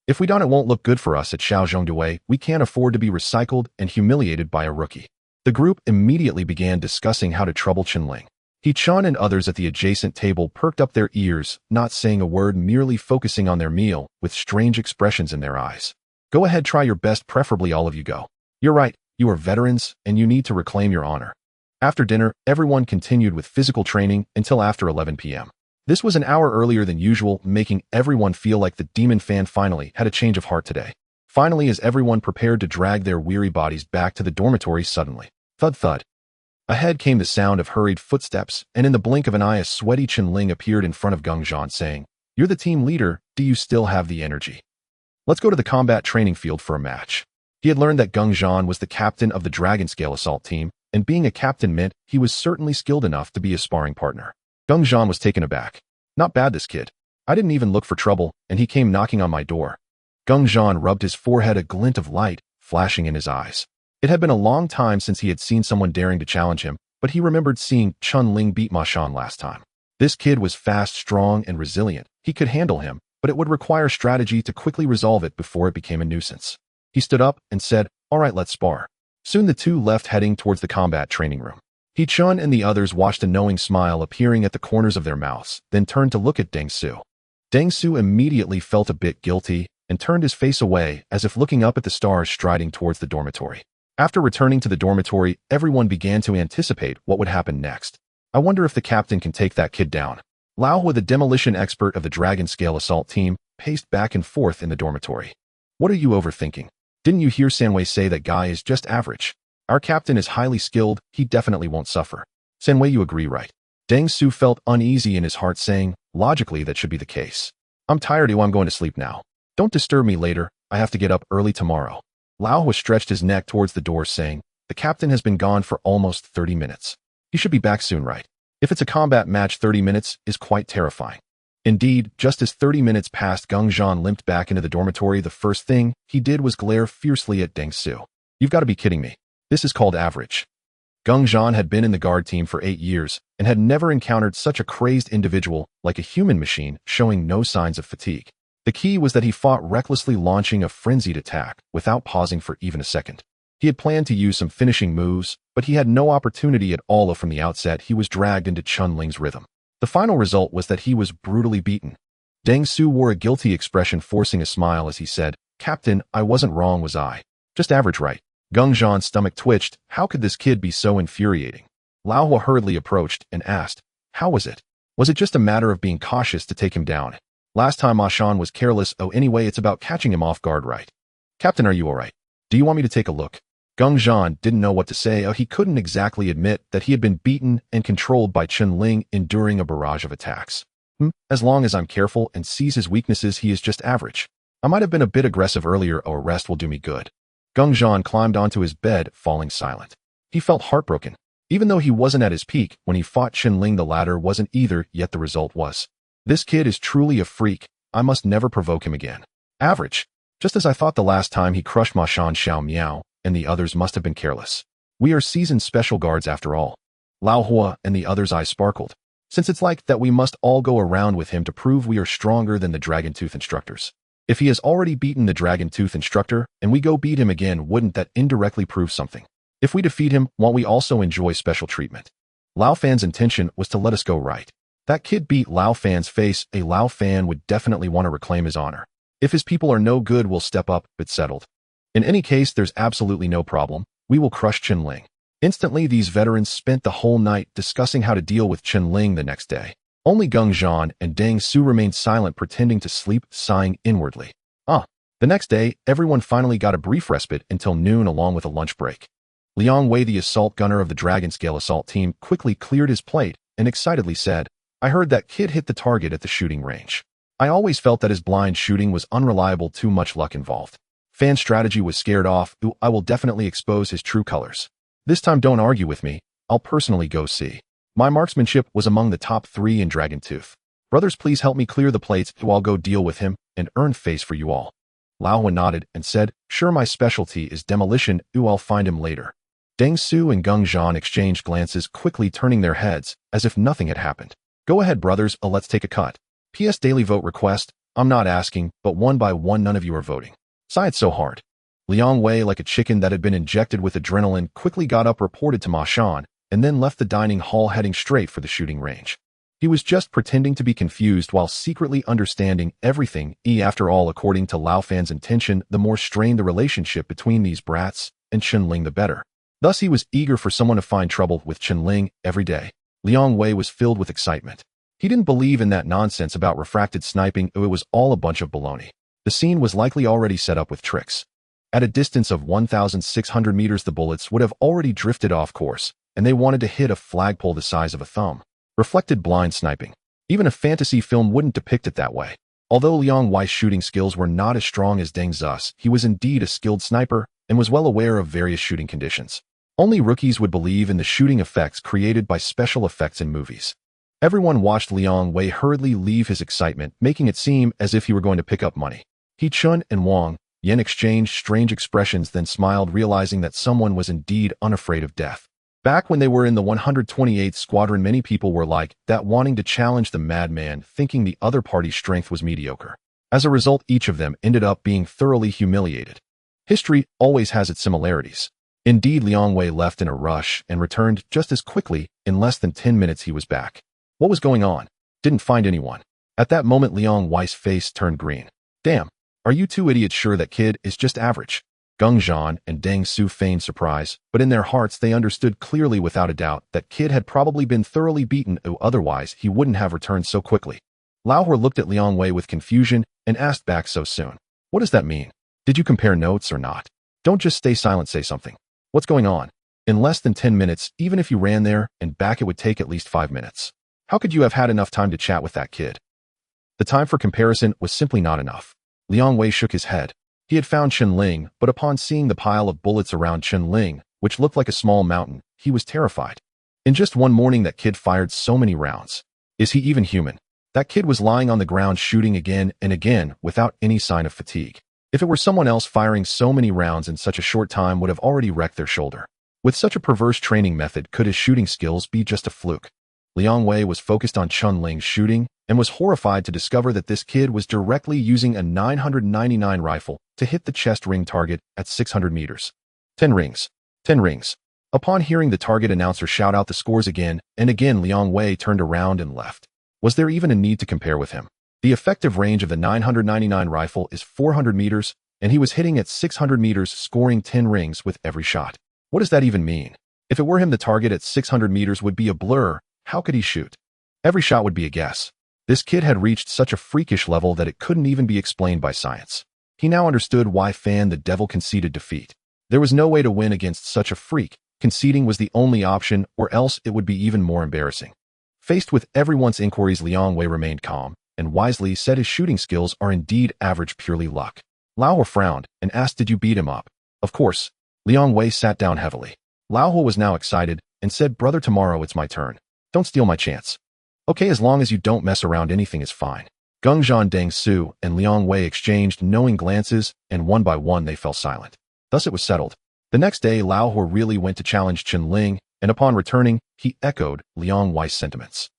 If we don't, it won't look good for us at Xiaozhongdue. We can't afford to be recycled and humiliated by a rookie. The group immediately began discussing how to trouble Chen Ling. He-chan and others at the adjacent table perked up their ears, not saying a word, merely focusing on their meal, with strange expressions in their eyes. Go ahead, try your best, preferably all of you go. You're right, you are veterans, and you need to reclaim your honor. After dinner, everyone continued with physical training until after 11 p.m. This was an hour earlier than usual, making everyone feel like the demon fan finally had a change of heart today. Finally, as everyone prepared to drag their weary bodies back to the dormitory, suddenly, thud thud. Ahead came the sound of hurried footsteps, and in the blink of an eye a sweaty Chen Ling appeared in front of Gengzhan saying, "You're the team leader, do you still have the energy? Let's go to the combat training field for a match." He had learned that Gengzhan was the captain of the Dragon Scale Assault team, and being a captain meant he was certainly skilled enough to be a sparring partner. Gengzhan was taken aback. Not bad, this kid. I didn't even look for trouble, and he came knocking on my door. Gengzhan rubbed his forehead, a glint of light flashing in his eyes. It had been a long time since he had seen someone daring to challenge him, but he remembered seeing Chen Ling beat Ma Shan last time. This kid was fast, strong, and resilient. He could handle him, but it would require strategy to quickly resolve it before it became a nuisance. He stood up and said, "All right, let's spar." Soon the two left, heading towards the combat training room. He-chan and the others watched a knowing smile appearing at the corners of their mouths, then turned to look at Deng Su. Deng Su immediately felt a bit guilty and turned his face away, as if looking up at the stars striding towards the dormitory. After returning to the dormitory, everyone began to anticipate what would happen next. I wonder if the captain can take that kid down. Lao, the demolition expert of the Dragon Scale Assault team, paced back and forth in the dormitory. What are you overthinking? Didn't you hear Sanwei say that guy is just average? Our captain is highly skilled, he definitely won't suffer. Sanwei, you agree, right? Deng Su felt uneasy in his heart, saying, logically that should be the case. I'm tired, I'm going to sleep now. Don't disturb me later, I have to get up early tomorrow. Lao stretched his neck towards the door, saying, the captain has been gone for almost 30 minutes. He should be back soon, right? If it's a combat match, 30 minutes is quite terrifying. Indeed, just as 30 minutes passed, Gengzhan limped back into the dormitory. The first thing he did was glare fiercely at Deng Su. You've got to be kidding me. This is called average. Gengzhan had been in the guard team for 8 years and had never encountered such a crazed individual, like a human machine, showing no signs of fatigue. The key was that he fought recklessly, launching a frenzied attack without pausing for even a second. He had planned to use some finishing moves, but he had no opportunity at all. From the outset, he was dragged into Chen Ling's rhythm. The final result was that he was brutally beaten. Deng Su wore a guilty expression, forcing a smile as he said, Captain, I wasn't wrong, was I? Just average, right? Gengzhan's stomach twitched. How could this kid be so infuriating? Lao hurriedly approached and asked, how was it? Was it just a matter of being cautious to take him down? Last time Ma Shan was careless. Oh, anyway, it's about catching him off guard, right? Captain, are you all right? Do you want me to take a look? Gengzhan didn't know what to say. He couldn't exactly admit that he had been beaten and controlled by Chen Ling, enduring a barrage of attacks. As long as I'm careful and sees his weaknesses, he is just average. I might have been a bit aggressive earlier. A rest will do me good. Gengzhan climbed onto his bed, falling silent. He felt heartbroken. Even though he wasn't at his peak when he fought Chen Ling, the latter wasn't either, yet the result was. This kid is truly a freak. I must never provoke him again. Average. Just as I thought the last time he crushed Ma Shan. Xiao Miao and the others must have been careless. We are seasoned special guards after all. Lao Hua and the others' eyes sparkled. Since it's like that, we must all go around with him to prove we are stronger than the Dragon Tooth instructors. If he has already beaten the Dragon Tooth instructor and we go beat him again, wouldn't that indirectly prove something? If we defeat him, won't we also enjoy special treatment? Lao Fan's intention was to let us go, right? That kid beat Lao Fan's face. A Lao Fan would definitely want to reclaim his honor. If his people are no good, we'll step up, but settled. In any case, there's absolutely no problem. We will crush Chen Ling. Instantly, these veterans spent the whole night discussing how to deal with Chen Ling the next day. Only Gengzhan and Deng Su remained silent, pretending to sleep, sighing inwardly. The next day, everyone finally got a brief respite until noon, along with a lunch break. Liang Wei, the assault gunner of the Dragon Scale Assault team, quickly cleared his plate and excitedly said, I heard that kid hit the target at the shooting range. I always felt that his blind shooting was unreliable, too much luck involved. Fan's strategy was scared off. I will definitely expose his true colors. This time don't argue with me, I'll personally go see. My marksmanship was among the top 3 in Dragon Tooth. Brothers, please help me clear the plates, I'll go deal with him and earn face for you all. Lao nodded and said, sure, my specialty is demolition, I'll find him later. Deng Su and Gengzhan exchanged glances, quickly turning their heads as if nothing had happened. Go ahead, brothers, let's take a cut. PS daily vote request. I'm not asking, but one by one none of you are voting. Sigh, it's so hard. Liang Wei, like a chicken that had been injected with adrenaline, quickly got up, reported to Ma Shan, and then left the dining hall heading straight for the shooting range. He was just pretending to be confused while secretly understanding everything. After all, according to Lao Fan's intention, the more strained the relationship between these brats and Chen Ling, the better. Thus, he was eager for someone to find trouble with Chen Ling every day. Liang Wei was filled with excitement. He didn't believe in that nonsense about refracted sniping. It was all a bunch of baloney. The scene was likely already set up with tricks. At a distance of 1,600 meters, the bullets would have already drifted off course, and they wanted to hit a flagpole the size of a thumb. Reflected blind sniping. Even a fantasy film wouldn't depict it that way. Although Liang Wei's shooting skills were not as strong as Deng Zu's, he was indeed a skilled sniper and was well aware of various shooting conditions. Only rookies would believe in the shooting effects created by special effects in movies. Everyone watched Liang Wei hurriedly leave his excitement, making it seem as if he were going to pick up money. He, Chun, and Wang Yan exchanged strange expressions, then smiled, realizing that someone was indeed unafraid of death. Back when they were in the 128th Squadron, many people were like that, wanting to challenge the madman, thinking the other party's strength was mediocre. As a result, each of them ended up being thoroughly humiliated. History always has its similarities. Indeed, Liang Wei left in a rush and returned just as quickly. In less than 10 minutes, he was back. What was going on? Didn't find anyone. At that moment, Liang Wei's face turned green. Damn, are you two idiots sure that kid is just average? Gung Zhan and Deng Su feigned surprise, but in their hearts they understood clearly without a doubt that kid had probably been thoroughly beaten, otherwise he wouldn't have returned so quickly. Lao Hua looked at Liang Wei with confusion and asked back so soon. What does that mean? Did you compare notes or not? Don't just stay silent, say something. What's going on? In less than 10 minutes, even if you ran there and back, it would take at least 5 minutes. How could you have had enough time to chat with that kid? The time for comparison was simply not enough. Liang Wei shook his head. He had found Chen Ling, but upon seeing the pile of bullets around Chen Ling, which looked like a small mountain, he was terrified. In just one morning, that kid fired so many rounds. Is he even human? That kid was lying on the ground shooting again and again without any sign of fatigue. If it were someone else, firing so many rounds in such a short time would have already wrecked their shoulder. With such a perverse training method, could his shooting skills be just a fluke? Liang Wei was focused on Chen Ling's shooting and was horrified to discover that this kid was directly using a 999 rifle to hit the chest ring target at 600 meters. 10 rings. 10 rings. Upon hearing the target announcer shout out the scores again and again, Liang Wei turned around and left. Was there even a need to compare with him? The effective range of the 999 rifle is 400 meters, and he was hitting at 600 meters, scoring 10 rings with every shot. What does that even mean? If it were him, the target at 600 meters would be a blur. How could he shoot? Every shot would be a guess. This kid had reached such a freakish level that it couldn't even be explained by science. He now understood why Fan the Devil conceded defeat. There was no way to win against such a freak. Conceding was the only option, or else it would be even more embarrassing. Faced with everyone's inquiries, Liang Wei remained calm and wisely said his shooting skills are indeed average, purely luck. Lao Hua frowned and asked, did you beat him up? Of course. Liang Wei sat down heavily. Lao Hua was now excited and said, brother, tomorrow it's my turn. Don't steal my chance. Okay, as long as you don't mess around, anything is fine. Gung Zhan, Deng Su, and Liang Wei exchanged knowing glances, and one by one they fell silent. Thus it was settled. The next day, Lao Hua really went to challenge Chen Ling, and upon returning, he echoed Liang Wei's sentiments.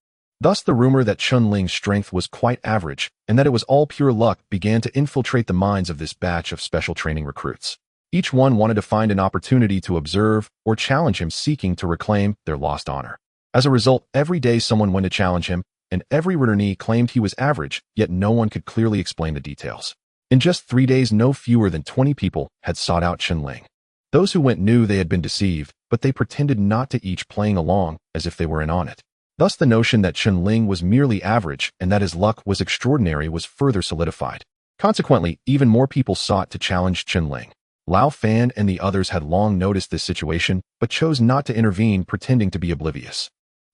Thus the rumor that Chen Ling's strength was quite average, and that it was all pure luck, began to infiltrate the minds of this batch of special training recruits. Each one wanted to find an opportunity to observe or challenge him, seeking to reclaim their lost honor. As a result, every day someone went to challenge him, and every returnee claimed he was average, yet no one could clearly explain the details. In just 3 days, no fewer than 20 people had sought out Chen Ling. Those who went knew they had been deceived, but they pretended not to, each playing along as if they were in on it. Thus the notion that Chen Ling was merely average and that his luck was extraordinary was further solidified. Consequently, even more people sought to challenge Chen Ling. Lao Fan and the others had long noticed this situation, but chose not to intervene, pretending to be oblivious.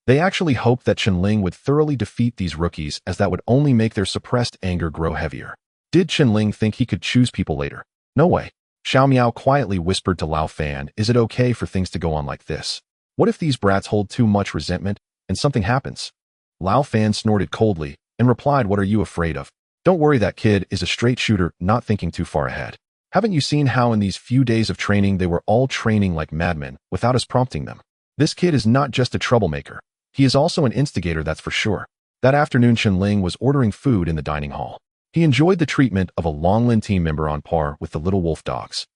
They actually hoped that Chen Ling would thoroughly defeat these rookies, as that would only make their suppressed anger grow heavier. Did Chen Ling think he could choose people later? No way. Xiao Miao quietly whispered to Lao Fan, is it okay for things to go on like this? What if these brats hold too much resentment and something happens? Lao Fan snorted coldly and replied, what are you afraid of? Don't worry, that kid is a straight shooter, not thinking too far ahead. Haven't you seen how in these few days of training they were all training like madmen without us prompting them? This kid is not just a troublemaker. He is also an instigator, that's for sure. That afternoon, Chen Ling was ordering food in the dining hall. He enjoyed the treatment of a Longlin team member on par with the little wolf dogs.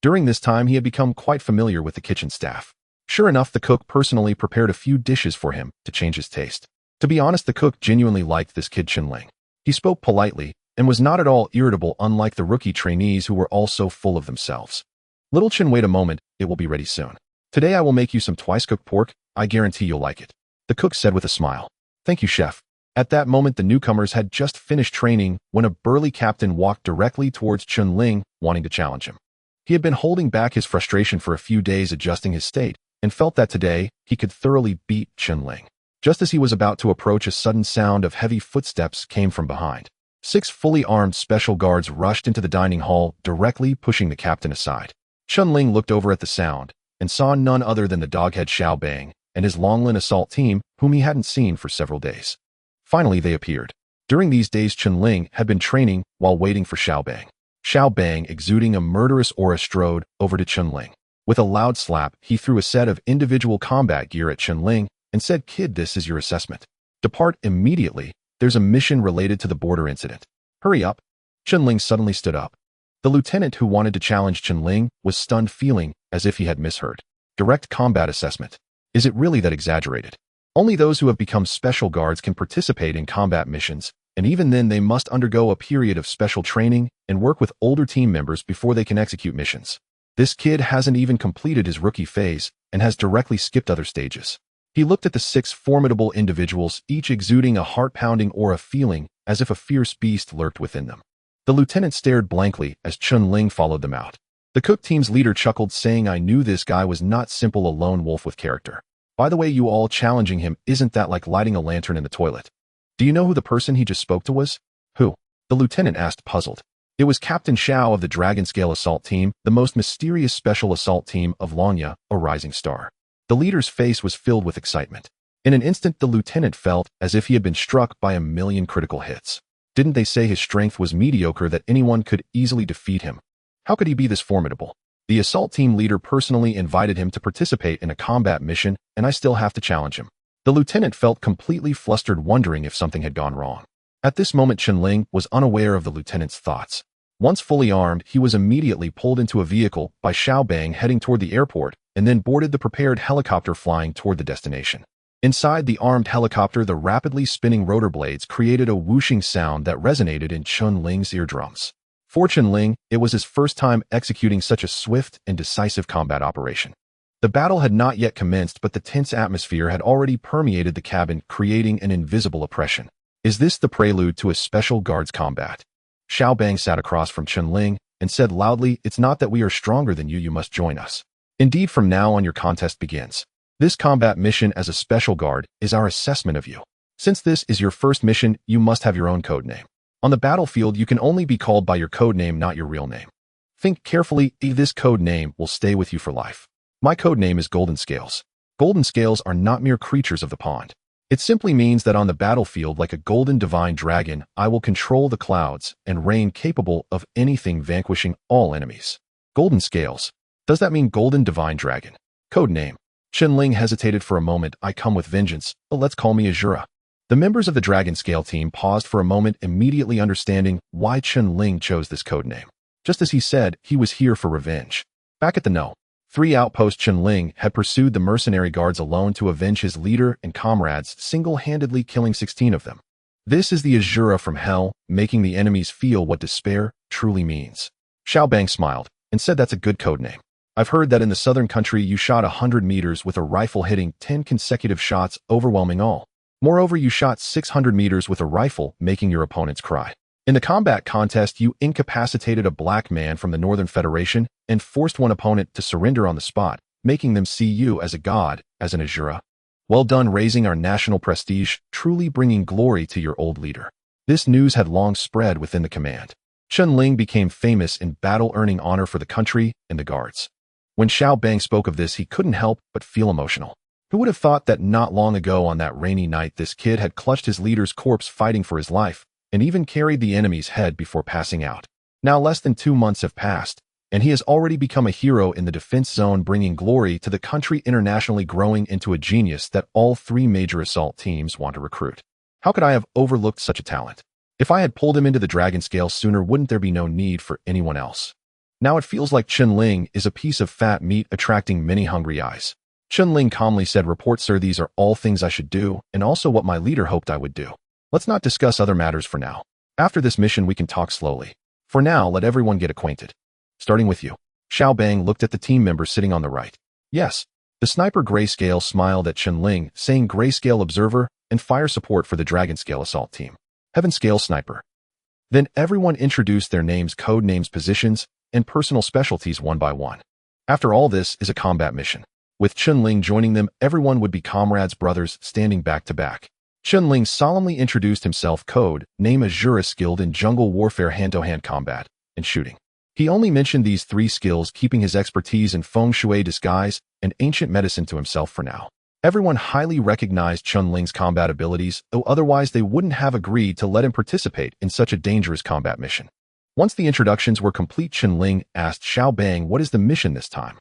During this time, he had become quite familiar with the kitchen staff. Sure enough, the cook personally prepared a few dishes for him to change his taste. To be honest, the cook genuinely liked this kid Chen Ling. He spoke politely and was not at all irritable, unlike the rookie trainees who were all so full of themselves. Little Chen, wait a moment, it will be ready soon. Today I will make you some twice-cooked pork. I guarantee you'll like it. The cook said with a smile. Thank you, chef. At that moment, the newcomers had just finished training when a burly captain walked directly towards Chen Ling, wanting to challenge him. He had been holding back his frustration for a few days, adjusting his state, and felt that today he could thoroughly beat Chen Ling. Just as he was about to approach, a sudden sound of heavy footsteps came from behind. 6 fully armed special guards rushed into the dining hall, directly pushing the captain aside. Chen Ling looked over at the sound and saw none other than the doghead Xiao Bang and his Longlin assault team, whom he hadn't seen for several days. Finally, they appeared. During these days, Chen Ling had been training while waiting for Xiao Bang. Xiao Bang, exuding a murderous aura, strode over to Chen Ling. With a loud slap, he threw a set of individual combat gear at Chen Ling and said, "Kid, this is your assessment. Depart immediately. There's a mission related to the border incident. Hurry up." Chen Ling suddenly stood up. The lieutenant who wanted to challenge Chen Ling was stunned, feeling as if he had misheard. Direct combat assessment. Is it really that exaggerated? Only those who have become special guards can participate in combat missions, and even then they must undergo a period of special training and work with older team members before they can execute missions. This kid hasn't even completed his rookie phase and has directly skipped other stages. He looked at the 6 formidable individuals, each exuding a heart-pounding aura, feeling as if a fierce beast lurked within them. The lieutenant stared blankly as Chen Ling followed them out. The cook team's leader chuckled, saying, "I knew this guy was not simple, a lone wolf with character. By the way, you all challenging him, isn't that like lighting a lantern in the toilet? Do you know who the person he just spoke to was?" "Who?" the lieutenant asked, puzzled. It was Captain Xiao of the Dragon Scale Assault Team, the most mysterious special assault team of Longya, a rising star. The leader's face was filled with excitement. In an instant, the lieutenant felt as if he had been struck by a million critical hits. Didn't they say his strength was mediocre, that anyone could easily defeat him? How could he be this formidable? The assault team leader personally invited him to participate in a combat mission, and I still have to challenge him. The lieutenant felt completely flustered, wondering if something had gone wrong. At this moment, Chen Ling was unaware of the lieutenant's thoughts. Once fully armed, he was immediately pulled into a vehicle by Xiao Bang, heading toward the airport, and then boarded the prepared helicopter flying toward the destination. Inside the armed helicopter, the rapidly spinning rotor blades created a whooshing sound that resonated in Chen Ling's eardrums. For Chen Ling, it was his first time executing such a swift and decisive combat operation. The battle had not yet commenced, but the tense atmosphere had already permeated the cabin, creating an invisible oppression. Is this the prelude to a special guards combat? Xiao Bang sat across from Chen Ling and said loudly, "It's not that we are stronger than you, you must join us. Indeed, from now on your contest begins. This combat mission as a special guard is our assessment of you. Since this is your first mission, you must have your own code name. On the battlefield, you can only be called by your code name, not your real name. Think carefully, this code name will stay with you for life. My code name is Golden Scales. Golden Scales are not mere creatures of the pond. It simply means that on the battlefield, like a golden divine dragon, I will control the clouds and reign, capable of anything, vanquishing all enemies. Golden Scales. Does that mean golden divine dragon? Code name." Chen Ling hesitated for a moment. "I come with vengeance, but let's call me Azura." The members of the Dragon Scale team paused for a moment, immediately understanding why Chen Ling chose this code name. Just as he said, he was here for revenge. Back at the No. 3 outpost, Chen Ling had pursued the mercenary guards alone to avenge his leader and comrades, single-handedly killing 16 of them. This is the Azura from hell, making the enemies feel what despair truly means. Xiao Bang smiled and said, "That's a good code name. I've heard that in the southern country you shot 100 meters with a rifle, hitting 10 consecutive shots, overwhelming all. Moreover, you shot 600 meters with a rifle, making your opponents cry. In the combat contest, you incapacitated a black man from the Northern Federation and forced one opponent to surrender on the spot, making them see you as a god, as an Azura. Well done, raising our national prestige, truly bringing glory to your old leader." This news had long spread within the command. Chen Ling became famous in battle, earning honor for the country and the guards. When Xiao Bang spoke of this, he couldn't help but feel emotional. Who would have thought that not long ago on that rainy night, this kid had clutched his leader's corpse, fighting for his life, and even carried the enemy's head before passing out. Now less than 2 months have passed, and he has already become a hero in the defense zone, bringing glory to the country, internationally, growing into a genius that all 3 major assault teams want to recruit. How could I have overlooked such a talent? If I had pulled him into the dragon scale sooner, wouldn't there be no need for anyone else? Now it feels like Chen Ling is a piece of fat meat attracting many hungry eyes. Chen Ling calmly said, "Report, sir, these are all things I should do, and also what my leader hoped I would do. Let's not discuss other matters for now. After this mission, we can talk slowly. For now, let everyone get acquainted. Starting with you." Xiao Bang looked at the team member sitting on the right. Yes. The sniper Grayscale smiled at Chen Ling, saying Grayscale observer and fire support for the Dragon Scale assault team. Heaven Scale sniper. Then everyone introduced their names, code names, positions, and personal specialties one by one. After all, this is a combat mission. With Chen Ling joining them, everyone would be comrades, brothers, standing back to back. Chen Ling solemnly introduced himself, code name Azura, skilled in jungle warfare, hand-to-hand combat, and shooting. He only mentioned these 3 skills, keeping his expertise in feng shui, disguise, and ancient medicine to himself for now. Everyone highly recognized Chen Ling's combat abilities, though otherwise they wouldn't have agreed to let him participate in such a dangerous combat mission. Once the introductions were complete, Chen Ling asked Xiao Bang, "What is the mission this time?"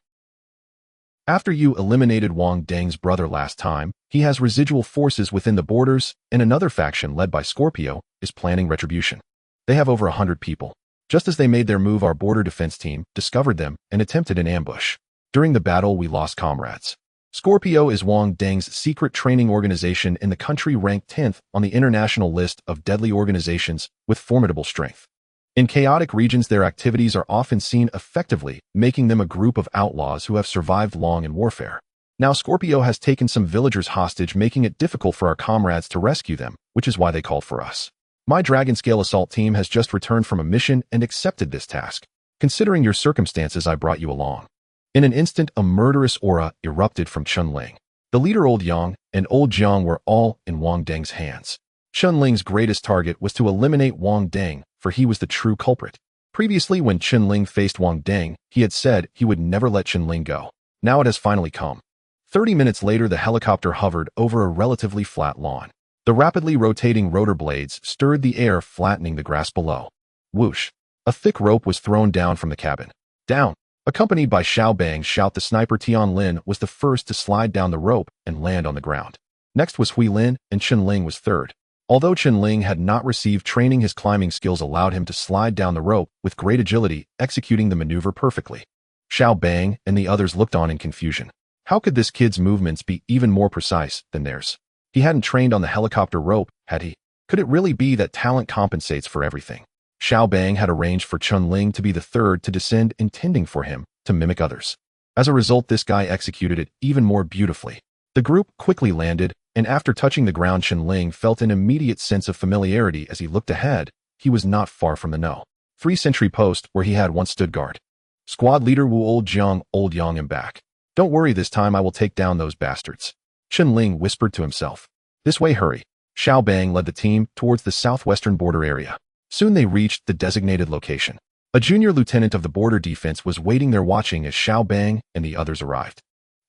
"After you eliminated Wang Deng's brother last time, he has residual forces within the borders, and another faction led by Scorpio is planning retribution. They have over 100 people. Just as they made their move, our border defense team discovered them and attempted an ambush. During the battle, we lost comrades. Scorpio is Wang Deng's secret training organization in the country, ranked 10th on the international list of deadly organizations with formidable strength. In chaotic regions, their activities are often seen effectively, making them a group of outlaws who have survived long in warfare. Now Scorpio has taken some villagers hostage, making it difficult for our comrades to rescue them, which is why they called for us. My Dragon Scale assault team has just returned from a mission and accepted this task. Considering your circumstances, I brought you along." In an instant, a murderous aura erupted from Chen Ling. The leader, Old Yang, and Old Jiang were all in Wang Deng's hands. Chen Ling's greatest target was to eliminate Wang Deng, for he was the true culprit. Previously, when Chen Ling faced Wang Deng, he had said he would never let Chen Ling go. Now it has finally come. 30 minutes later, the helicopter hovered over a relatively flat lawn. The rapidly rotating rotor blades stirred the air, flattening the grass below. Whoosh! A thick rope was thrown down from the cabin. Down! Accompanied by Xiao Bang, the sniper Tian Lin was the first to slide down the rope and land on the ground. Next was Hui Lin, and Chen Ling was third. Although Chen Ling had not received training, his climbing skills allowed him to slide down the rope with great agility, executing the maneuver perfectly. Xiao Bang and the others looked on in confusion. How could this kid's movements be even more precise than theirs? He hadn't trained on the helicopter rope, had he? Could it really be that talent compensates for everything? Xiao Bang had arranged for Chen Ling to be the third to descend, intending for him to mimic others. As a result, this guy executed it even more beautifully. The group quickly landed, and after touching the ground, Chen Ling felt an immediate sense of familiarity as he looked ahead. He was not far from the No. 3 sentry post where he had once stood guard. Squad leader Wu, Old Yang am back. Don't worry, this time I will take down those bastards. Chen Ling whispered to himself. This way, hurry. Xiao Bang led the team towards the southwestern border area. Soon they reached the designated location. A junior lieutenant of the border defense was waiting there watching as Xiao Bang and the others arrived.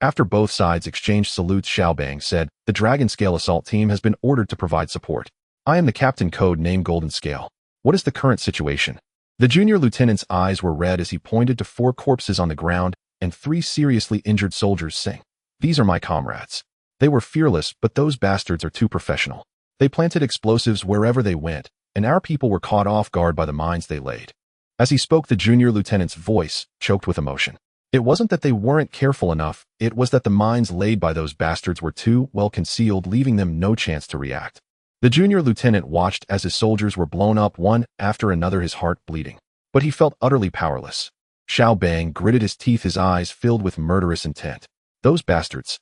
After both sides exchanged salutes, Xiao Bang said, "The Dragon Scale assault team has been ordered to provide support. I am the captain, code name Golden Scale. What is the current situation?" The junior lieutenant's eyes were red as he pointed to 4 corpses on the ground and 3 seriously injured soldiers, saying, "These are my comrades. They were fearless, but those bastards are too professional. They planted explosives wherever they went, and our people were caught off guard by the mines they laid." As he spoke, the junior lieutenant's voice choked with emotion. It wasn't that they weren't careful enough, it was that the mines laid by those bastards were too well concealed, leaving them no chance to react. The junior lieutenant watched as his soldiers were blown up one after another, his heart bleeding. But he felt utterly powerless. Xiao Bang gritted his teeth, his eyes filled with murderous intent. Those bastards.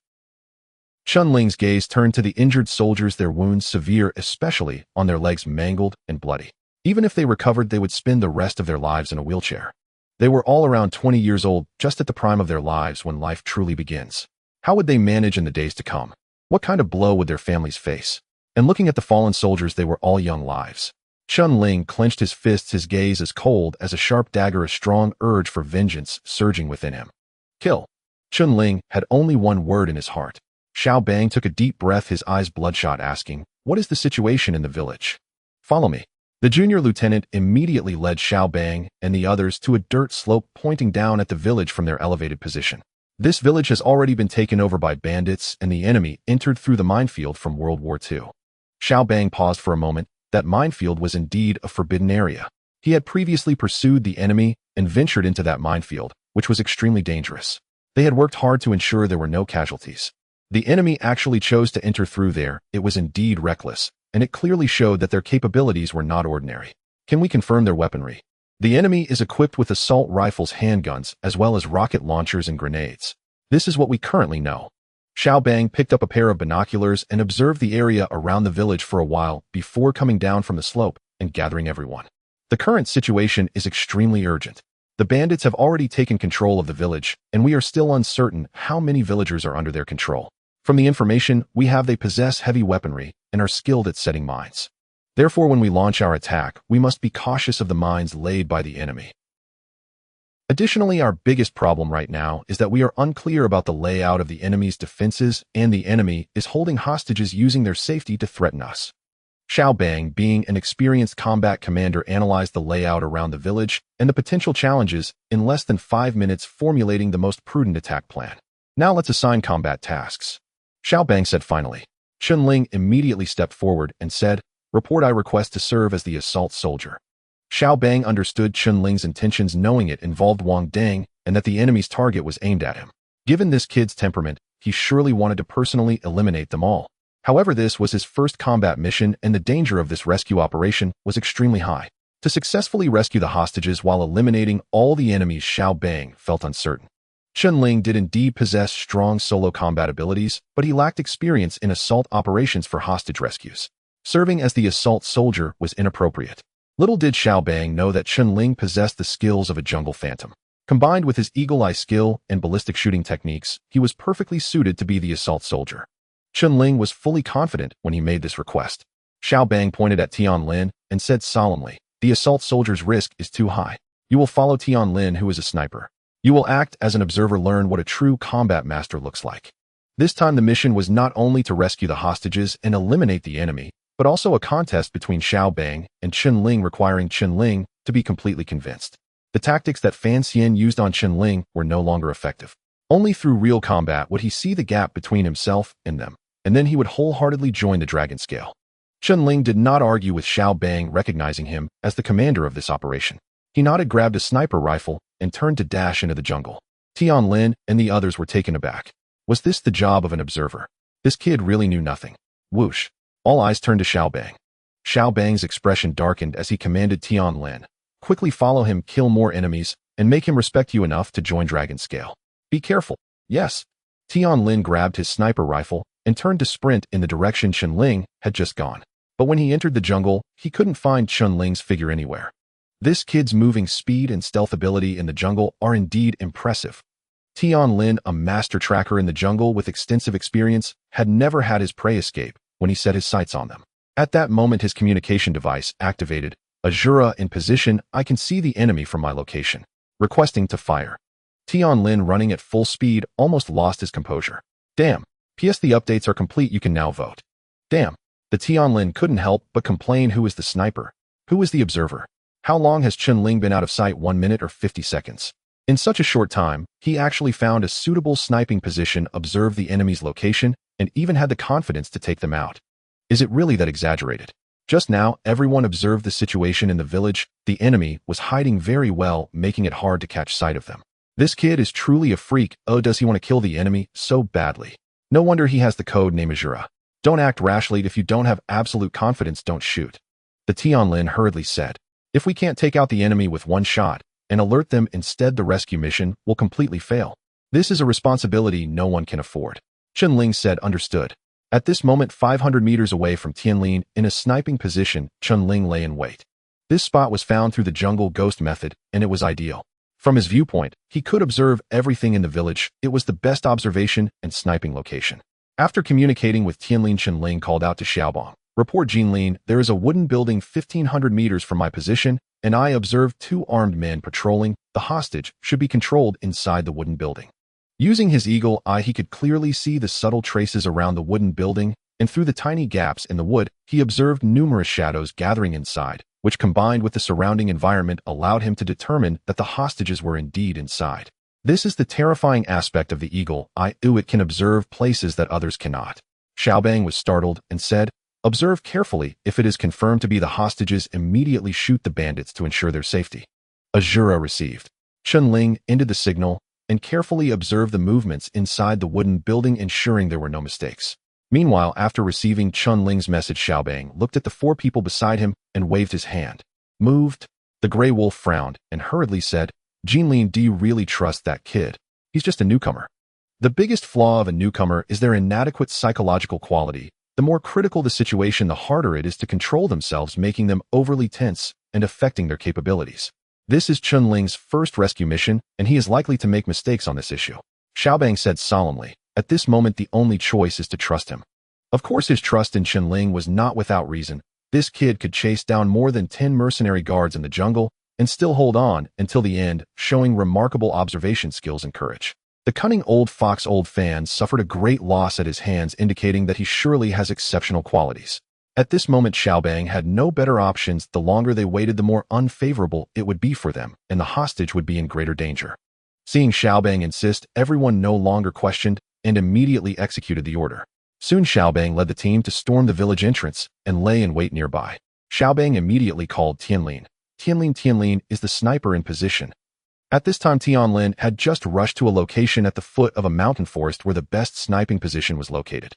Chen Ling's gaze turned to the injured soldiers, their wounds severe, especially on their legs, mangled and bloody. Even if they recovered, they would spend the rest of their lives in a wheelchair. They were all around 20 years old, just at the prime of their lives when life truly begins. How would they manage in the days to come? What kind of blow would their families face? And looking at the fallen soldiers, they were all young lives. Chen Ling clenched his fists, his gaze as cold as a sharp dagger, a strong urge for vengeance surging within him. Kill. Chen Ling had only one word in his heart. Xiao Bang took a deep breath, his eyes bloodshot, asking, "What is the situation in the village?" "Follow me." The junior lieutenant immediately led Xiao Bang and the others to a dirt slope pointing down at the village from their elevated position. This village has already been taken over by bandits, and the enemy entered through the minefield from World War II. Xiao Bang paused for a moment. That minefield was indeed a forbidden area. He had previously pursued the enemy and ventured into that minefield, which was extremely dangerous. They had worked hard to ensure there were no casualties. The enemy actually chose to enter through there. It was indeed reckless, and it clearly showed that their capabilities were not ordinary. Can we confirm their weaponry? The enemy is equipped with assault rifles, handguns, as well as rocket launchers and grenades. This is what we currently know. Xiao Bang picked up a pair of binoculars and observed the area around the village for a while before coming down from the slope and gathering everyone. The current situation is extremely urgent. The bandits have already taken control of the village, and we are still uncertain how many villagers are under their control. From the information we have, they possess heavy weaponry and are skilled at setting mines. Therefore, when we launch our attack, we must be cautious of the mines laid by the enemy. Additionally, our biggest problem right now is that we are unclear about the layout of the enemy's defenses, and the enemy is holding hostages using their safety to threaten us. Xiao Bang, being an experienced combat commander, analyzed the layout around the village and the potential challenges in less than 5 minutes, formulating the most prudent attack plan. Now let's assign combat tasks. Xiao Bang said finally. Chen Ling immediately stepped forward and said, "Report, I request to serve as the assault soldier." Xiao Bang understood Chen Ling's intentions, knowing it involved Wang Deng and that the enemy's target was aimed at him. Given this kid's temperament, he surely wanted to personally eliminate them all. However, this was his first combat mission, and the danger of this rescue operation was extremely high. To successfully rescue the hostages while eliminating all the enemies, Xiao Bang felt uncertain. Chen Ling did indeed possess strong solo combat abilities, but he lacked experience in assault operations for hostage rescues. Serving as the assault soldier was inappropriate. Little did Xiao Bang know that Chen Ling possessed the skills of a jungle phantom. Combined with his eagle eye skill and ballistic shooting techniques, he was perfectly suited to be the assault soldier. Chen Ling was fully confident when he made this request. Xiao Bang pointed at Tianlin and said solemnly, "The assault soldier's risk is too high. You will follow Tianlin, who is a sniper. You will act as an observer, learn what a true combat master looks like." This time the mission was not only to rescue the hostages and eliminate the enemy, but also a contest between Xiao Bang and Chen Ling, requiring Chen Ling to be completely convinced. The tactics that Fan Xian used on Chen Ling were no longer effective. Only through real combat would he see the gap between himself and them, and then he would wholeheartedly join the dragon scale. Chen Ling did not argue with Xiao Bang, recognizing him as the commander of this operation. He nodded, grabbed a sniper rifle, and turned to dash into the jungle. Tianlin and the others were taken aback. Was this the job of an observer? This kid really knew nothing. Whoosh. All eyes turned to Xiao Bang. Xiao Bang's expression darkened as he commanded Tianlin, "Quickly follow him, kill more enemies, and make him respect you enough to join Dragon Scale. Be careful." "Yes." Tianlin grabbed his sniper rifle and turned to sprint in the direction Chen Ling had just gone. But when he entered the jungle, he couldn't find Chen Ling's figure anywhere. This kid's moving speed and stealth ability in the jungle are indeed impressive. Tianlin, a master tracker in the jungle with extensive experience, had never had his prey escape when he set his sights on them. At that moment, his communication device activated. "Azura in position, I can see the enemy from my location. Requesting to fire." Tianlin, running at full speed, almost lost his composure. "Damn. P.S. The updates are complete, you can now vote." "Damn." The Tianlin couldn't help but complain. Who is the sniper? Who is the observer? How long has Chen Ling been out of sight? 1 minute or 50 seconds? In such a short time, he actually found a suitable sniping position, observed the enemy's location, and even had the confidence to take them out. Is it really that exaggerated? Just now, everyone observed the situation in the village. The enemy was hiding very well, making it hard to catch sight of them. This kid is truly a freak. Oh, does he want to kill the enemy so badly? No wonder he has the code name Azura. Don't act rashly. If you don't have absolute confidence, don't shoot. The Tianlin hurriedly said. If we can't take out the enemy with one shot and alert them instead, the rescue mission will completely fail. This is a responsibility no one can afford. Chen Ling said, understood. At this moment, 500 meters away from Tianlin, in a sniping position, Chen Ling lay in wait. This spot was found through the jungle ghost method, and it was ideal. From his viewpoint, he could observe everything in the village. It was the best observation and sniping location. After communicating with Tianlin, Chen Ling called out to Xiaobang. Report, Jinlin, there is a wooden building 1,500 meters from my position, and I observed 2 armed men patrolling. The hostage should be controlled inside the wooden building. Using his eagle eye, he could clearly see the subtle traces around the wooden building, and through the tiny gaps in the wood, he observed numerous shadows gathering inside, which combined with the surrounding environment allowed him to determine that the hostages were indeed inside. This is the terrifying aspect of the eagle eye. It can observe places that others cannot. Xiaobang was startled and said, Observe carefully. If it is confirmed to be the hostages, immediately shoot the bandits to ensure their safety. Azura received. Chen Ling ended the signal and carefully observed the movements inside the wooden building, ensuring there were no mistakes. Meanwhile, after receiving Chen Ling's message, Xiaobang looked at the 4 people beside him and waved his hand. Moved. The Grey Wolf frowned and hurriedly said, Jinlin, do you really trust that kid? He's just a newcomer. The biggest flaw of a newcomer is their inadequate psychological quality. The more critical the situation, the harder it is to control themselves, making them overly tense and affecting their capabilities. This is Chen Ling's first rescue mission, and he is likely to make mistakes on this issue. Xiaobang said solemnly. At this moment, the only choice is to trust him. Of course, his trust in Chen Ling was not without reason. This kid could chase down more than 10 mercenary guards in the jungle and still hold on until the end, showing remarkable observation skills and courage. The cunning old fox old fan suffered a great loss at his hands, indicating that he surely has exceptional qualities. At this moment, Xiaobang had no better options. The longer they waited, the more unfavorable it would be for them, and the hostage would be in greater danger. Seeing Xiaobang insist, everyone no longer questioned and immediately executed the order. Soon Xiaobang led the team to storm the village entrance and lay in wait nearby. Xiaobang immediately called Tianlin. Tianlin is the sniper in position. At this time, Tianlin had just rushed to a location at the foot of a mountain forest where the best sniping position was located.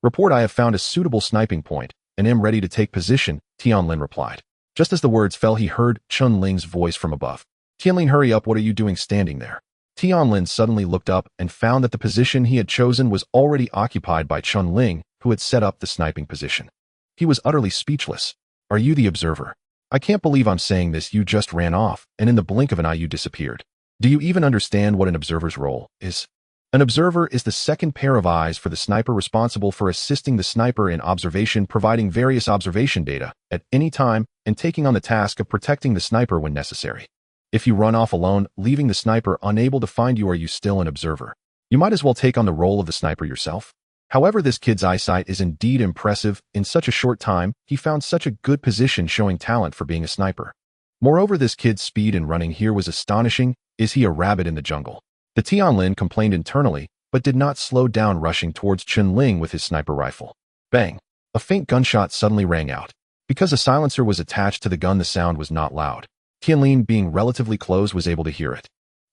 Report, I have found a suitable sniping point and am ready to take position, Tianlin replied. Just as the words fell, he heard Chen Ling's voice from above. Tianlin, hurry up, what are you doing standing there? Tianlin suddenly looked up and found that the position he had chosen was already occupied by Chen Ling, who had set up the sniping position. He was utterly speechless. Are you the observer? I can't believe I'm saying this, you just ran off, and in the blink of an eye you disappeared. Do you even understand what an observer's role is? An observer is the second pair of eyes for the sniper, responsible for assisting the sniper in observation, providing various observation data at any time, and taking on the task of protecting the sniper when necessary. If you run off alone, leaving the sniper unable to find you, are you still an observer? You might as well take on the role of the sniper yourself. However, this kid's eyesight is indeed impressive. In such a short time, he found such a good position, showing talent for being a sniper. Moreover, this kid's speed in running here was astonishing. Is he a rabbit in the jungle? The Tianlin complained internally, but did not slow down, rushing towards Chen Ling with his sniper rifle. Bang! A faint gunshot suddenly rang out. Because a silencer was attached to the gun, the sound was not loud. Tianlin, being relatively close, was able to hear it.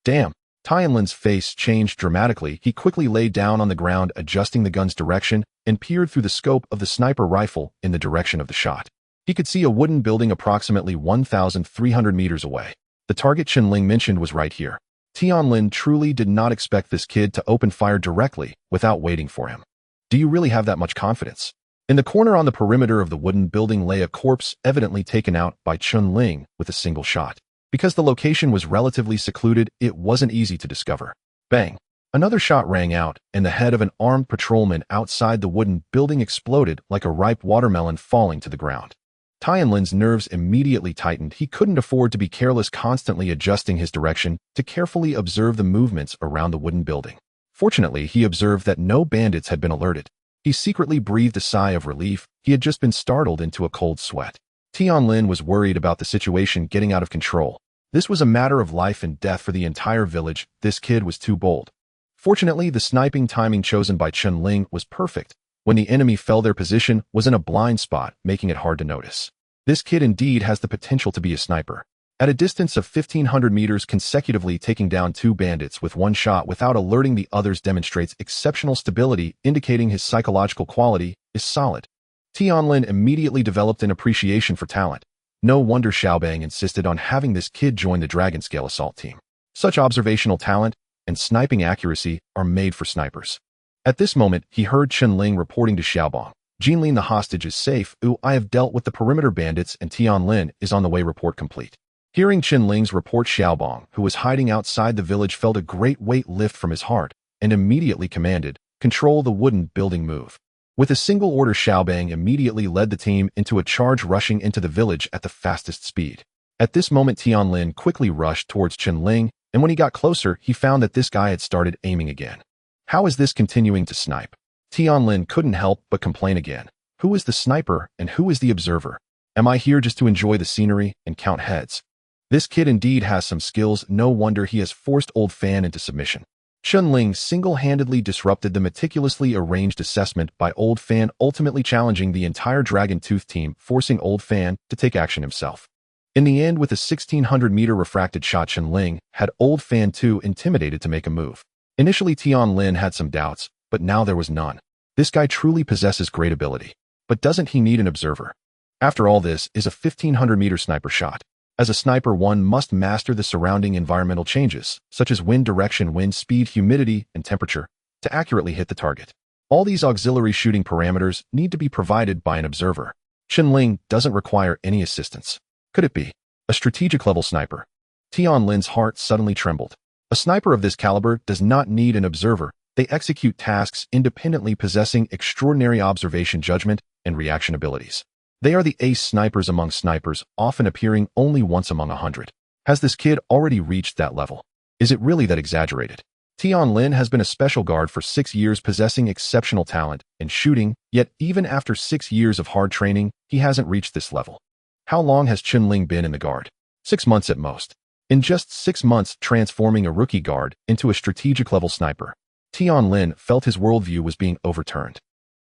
Damn! Tianlin's face changed dramatically. He quickly lay down on the ground, adjusting the gun's direction, and peered through the scope of the sniper rifle in the direction of the shot. He could see a wooden building approximately 1,300 meters away. The target Chen Ling mentioned was right here. Tianlin truly did not expect this kid to open fire directly without waiting for him. Do you really have that much confidence? In the corner on the perimeter of the wooden building lay a corpse, evidently taken out by Chen Ling with a single shot. Because the location was relatively secluded, it wasn't easy to discover. Bang! Another shot rang out, and the head of an armed patrolman outside the wooden building exploded like a ripe watermelon falling to the ground. Tianlin's nerves immediately tightened. He couldn't afford to be careless, constantly adjusting his direction to carefully observe the movements around the wooden building. Fortunately, he observed that no bandits had been alerted. He secretly breathed a sigh of relief. He had just been startled into a cold sweat. Tianlin was worried about the situation getting out of control. This was a matter of life and death for the entire village. This kid was too bold. Fortunately, the sniping timing chosen by Chen Ling was perfect. When the enemy fell, their position was in a blind spot, making it hard to notice. This kid indeed has the potential to be a sniper. At a distance of 1,500 meters, consecutively taking down 2 bandits with one shot without alerting the others demonstrates exceptional stability, indicating his psychological quality is solid. Tianlin immediately developed an appreciation for talent. No wonder Xiaobang insisted on having this kid join the Dragon Scale assault team. Such observational talent and sniping accuracy are made for snipers. At this moment, he heard Chen Ling reporting to Xiaobang. Jinlin, the hostage is safe. I have dealt with the perimeter bandits and Tianlin is on the way. Report complete. Hearing Chen Ling's report, Xiaobang, who was hiding outside the village, felt a great weight lift from his heart and immediately commanded, control the wooden building, move. With a single order, Xiaobang immediately led the team into a charge, rushing into the village at the fastest speed. At this moment, Tianlin quickly rushed towards Chen Ling, and when he got closer, he found that this guy had started aiming again. How is this continuing to snipe? Tianlin couldn't help but complain again. Who is the sniper and who is the observer? Am I here just to enjoy the scenery and count heads? This kid indeed has some skills. No wonder he has forced old Fan into submission. Chen Ling single-handedly disrupted the meticulously arranged assessment by Old Fan, ultimately challenging the entire Dragon Tooth team, forcing Old Fan to take action himself. In the end, with a 1600-meter refracted shot, Chen Ling had Old Fan too intimidated to make a move. Initially, Tian Lin had some doubts, but now there was none. This guy truly possesses great ability. But doesn't he need an observer? After all, this is a 1500-meter sniper shot. As a sniper, one must master the surrounding environmental changes, such as wind direction, wind speed, humidity, and temperature, to accurately hit the target. All these auxiliary shooting parameters need to be provided by an observer. Chen Ling doesn't require any assistance. Could it be a strategic-level sniper? Tian Lin's heart suddenly trembled. A sniper of this caliber does not need an observer. They execute tasks independently, possessing extraordinary observation, judgment, and reaction abilities. They are the ace snipers among snipers, often appearing only once among 100. Has this kid already reached that level? Is it really that exaggerated? Tian Lin has been a special guard for 6 years, possessing exceptional talent in shooting, yet even after 6 years of hard training, he hasn't reached this level. How long has Chen Ling been in the guard? 6 months at most. In just 6 months, transforming a rookie guard into a strategic-level sniper, Tian Lin felt his worldview was being overturned.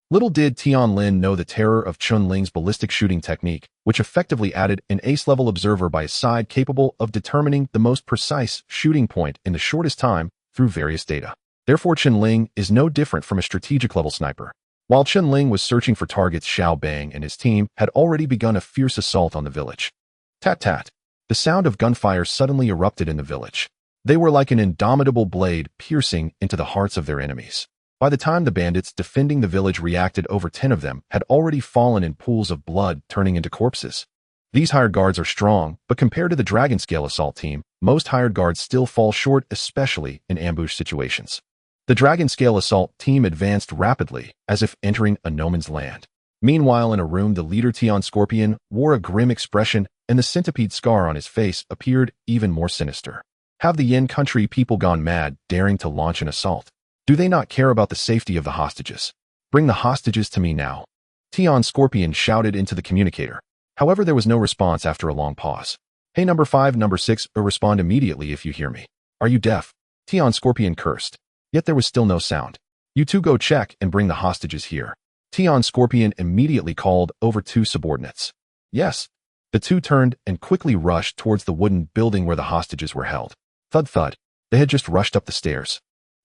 Little did Tian Lin know the terror of Chen Ling's ballistic shooting technique, which effectively added an ace-level observer by his side, capable of determining the most precise shooting point in the shortest time through various data. Therefore, Chen Ling is no different from a strategic-level sniper. While Chen Ling was searching for targets, Xiao Bang and his team had already begun a fierce assault on the village. Tat-tat. The sound of gunfire suddenly erupted in the village. They were like an indomitable blade piercing into the hearts of their enemies. By the time the bandits defending the village reacted, over 10 of them had already fallen in pools of blood, turning into corpses. These hired guards are strong, but compared to the Dragon Scale assault team, most hired guards still fall short, especially in ambush situations. The Dragon Scale assault team advanced rapidly, as if entering a no man's land. Meanwhile, in a room, the leader Tian Scorpion wore a grim expression, and the Centipede scar on his face appeared even more sinister. Have the Yin country people gone mad, daring to launch an assault? Do they not care about the safety of the hostages? Bring the hostages to me now. Tian Scorpion shouted into the communicator. However, there was no response after a long pause. Hey, number 5, number 6, respond immediately if you hear me. Are you deaf? Tian Scorpion cursed. Yet there was still no sound. You two go check and bring the hostages here. Tian Scorpion immediately called over 2 subordinates. Yes. The 2 turned and quickly rushed towards the wooden building where the hostages were held. Thud thud. They had just rushed up the stairs.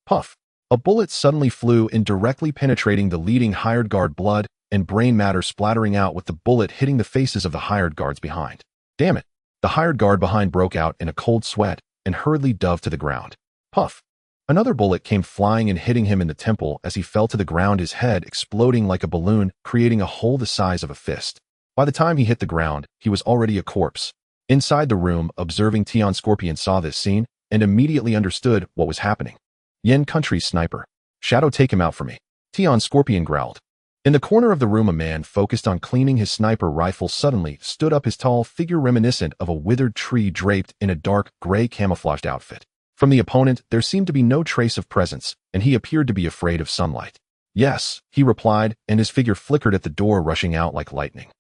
Puff. A bullet suddenly flew in, directly penetrating the leading hired guard, blood and brain matter splattering out, with the bullet hitting the faces of the hired guards behind. Damn it. The hired guard behind broke out in a cold sweat and hurriedly dove to the ground. Puff. Another bullet came flying and hitting him in the temple as he fell to the ground, his head exploding like a balloon, creating a hole the size of a fist. By the time he hit the ground, he was already a corpse. Inside the room, observing Tian Scorpion saw this scene and immediately understood what was happening. Yin country sniper. Shadow, take him out for me. Tian Scorpion growled. In the corner of the room, a man focused on cleaning his sniper rifle suddenly stood up, his tall figure reminiscent of a withered tree draped in a dark gray camouflaged outfit. From the opponent, there seemed to be no trace of presence, and he appeared to be afraid of sunlight. Yes, he replied, and his figure flickered at the door, rushing out like lightning.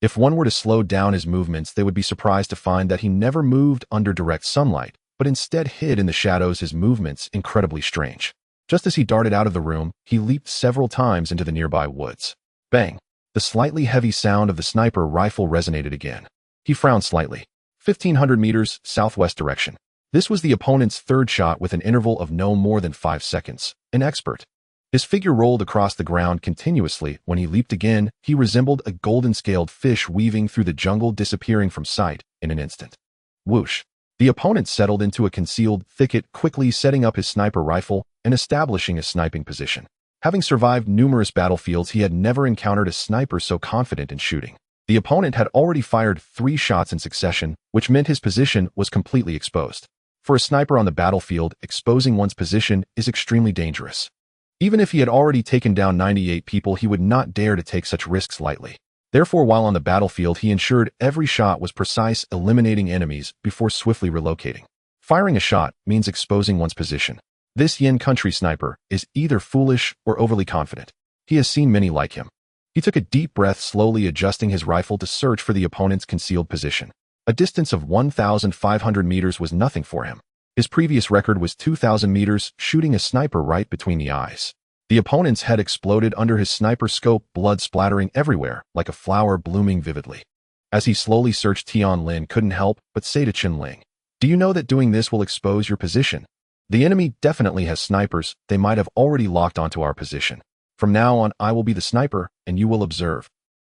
If one were to slow down his movements, they would be surprised to find that he never moved under direct sunlight, but instead hid in the shadows, his movements incredibly strange. Just as he darted out of the room, he leaped several times into the nearby woods. Bang! The slightly heavy sound of the sniper rifle resonated again. He frowned slightly. 1,500 meters, southwest direction. This was the opponent's third shot with an interval of no more than 5 seconds. An expert. His figure rolled across the ground continuously. When he leaped again, he resembled a golden-scaled fish weaving through the jungle, disappearing from sight in an instant. Whoosh! The opponent settled into a concealed thicket, quickly setting up his sniper rifle and establishing a sniping position. Having survived numerous battlefields, he had never encountered a sniper so confident in shooting. The opponent had already fired 3 shots in succession, which meant his position was completely exposed. For a sniper on the battlefield, exposing one's position is extremely dangerous. Even if he had already taken down 98 people, he would not dare to take such risks lightly. Therefore, while on the battlefield, he ensured every shot was precise, eliminating enemies before swiftly relocating. Firing a shot means exposing one's position. This Yin country sniper is either foolish or overly confident. He has seen many like him. He took a deep breath, slowly adjusting his rifle to search for the opponent's concealed position. A distance of 1,500 meters was nothing for him. His previous record was 2,000 meters, shooting a sniper right between the eyes. The opponent's head exploded under his sniper scope, blood splattering everywhere, like a flower blooming vividly. As he slowly searched, Chen Ling couldn't help but say to Chen Ling, "Do you know that doing this will expose your position? The enemy definitely has snipers. They might have already locked onto our position. From now on, I will be the sniper, and you will observe."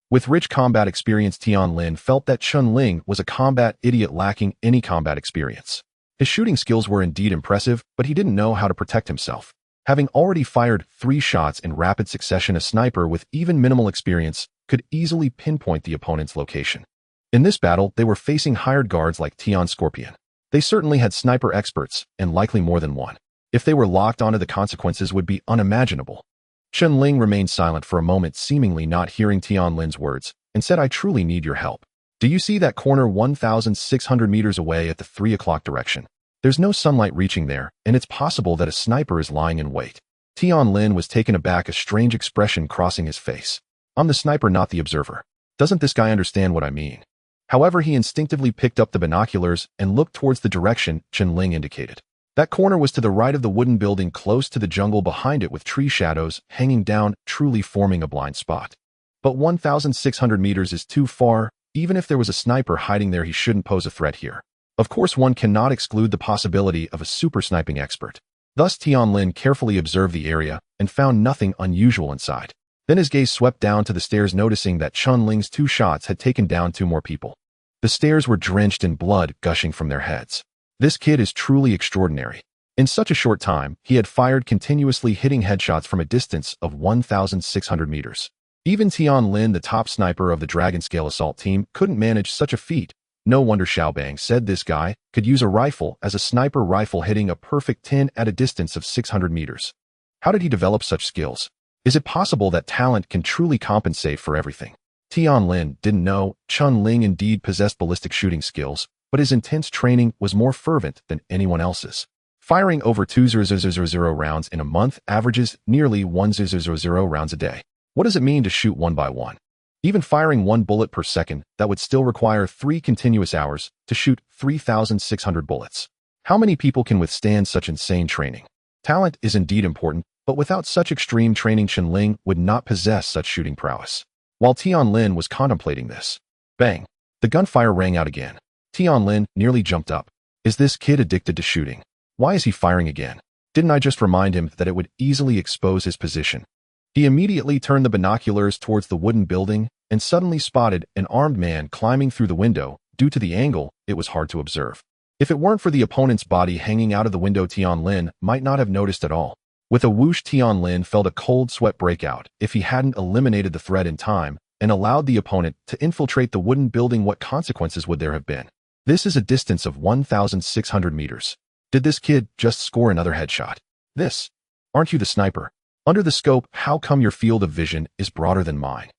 With rich combat experience, Chen Ling felt that Chen Ling was a combat idiot lacking any combat experience. His shooting skills were indeed impressive, but he didn't know how to protect himself. Having already fired 3 shots in rapid succession, a sniper with even minimal experience could easily pinpoint the opponent's location. In this battle, they were facing hired guards like Tion Scorpion. They certainly had sniper experts, and likely more than one. If they were locked onto, the consequences would be unimaginable. Chen Ling remained silent for a moment, seemingly not hearing Chen Ling's words, and said, "I truly need your help. Do you see that corner 1,600 meters away at the 3 o'clock direction? There's no sunlight reaching there, and it's possible that a sniper is lying in wait." Chen Ling was taken aback, a strange expression crossing his face. "I'm the sniper, not the observer. Doesn't this guy understand what I mean?" However, he instinctively picked up the binoculars and looked towards the direction Chen Ling indicated. That corner was to the right of the wooden building, close to the jungle behind it, with tree shadows hanging down, truly forming a blind spot. But 1,600 meters is too far. Even if there was a sniper hiding there, he shouldn't pose a threat here. Of course, one cannot exclude the possibility of a super sniping expert. Thus, Chen Ling carefully observed the area and found nothing unusual inside. Then his gaze swept down to the stairs, noticing that Chen Ling's 2 shots had taken down 2 more people. The stairs were drenched in blood gushing from their heads. This kid is truly extraordinary. In such a short time, he had fired continuously, hitting headshots from a distance of 1,600 meters. Even Chen Ling, the top sniper of the Dragon Scale assault team, couldn't manage such a feat. No wonder Xiaobang said this guy could use a rifle as a sniper rifle, hitting a perfect 10 at a distance of 600 meters. How did he develop such skills? Is it possible that talent can truly compensate for everything? Chen Ling didn't know Chen Ling indeed possessed ballistic shooting skills, but his intense training was more fervent than anyone else's. Firing over 2,000 rounds in a month averages nearly 1,000 rounds a day. What does it mean to shoot 1 by 1? Even firing 1 bullet per second, that would still require 3 continuous hours to shoot 3,600 bullets. How many people can withstand such insane training? Talent is indeed important, but without such extreme training, Chen Ling would not possess such shooting prowess. While Chen Ling was contemplating this, bang! The gunfire rang out again. Chen Ling nearly jumped up. Is this kid addicted to shooting? Why is he firing again? Didn't I just remind him that it would easily expose his position? He immediately turned the binoculars towards the wooden building and suddenly spotted an armed man climbing through the window. Due to the angle, it was hard to observe. If it weren't for the opponent's body hanging out of the window, Chen Ling might not have noticed at all. With a whoosh, Chen Ling felt a cold sweat break out. If he hadn't eliminated the threat in time and allowed the opponent to infiltrate the wooden building, what consequences would there have been? This is a distance of 1,600 meters. Did this kid just score another headshot? This. Aren't you the sniper? Under the scope, how come your field of vision is broader than mine?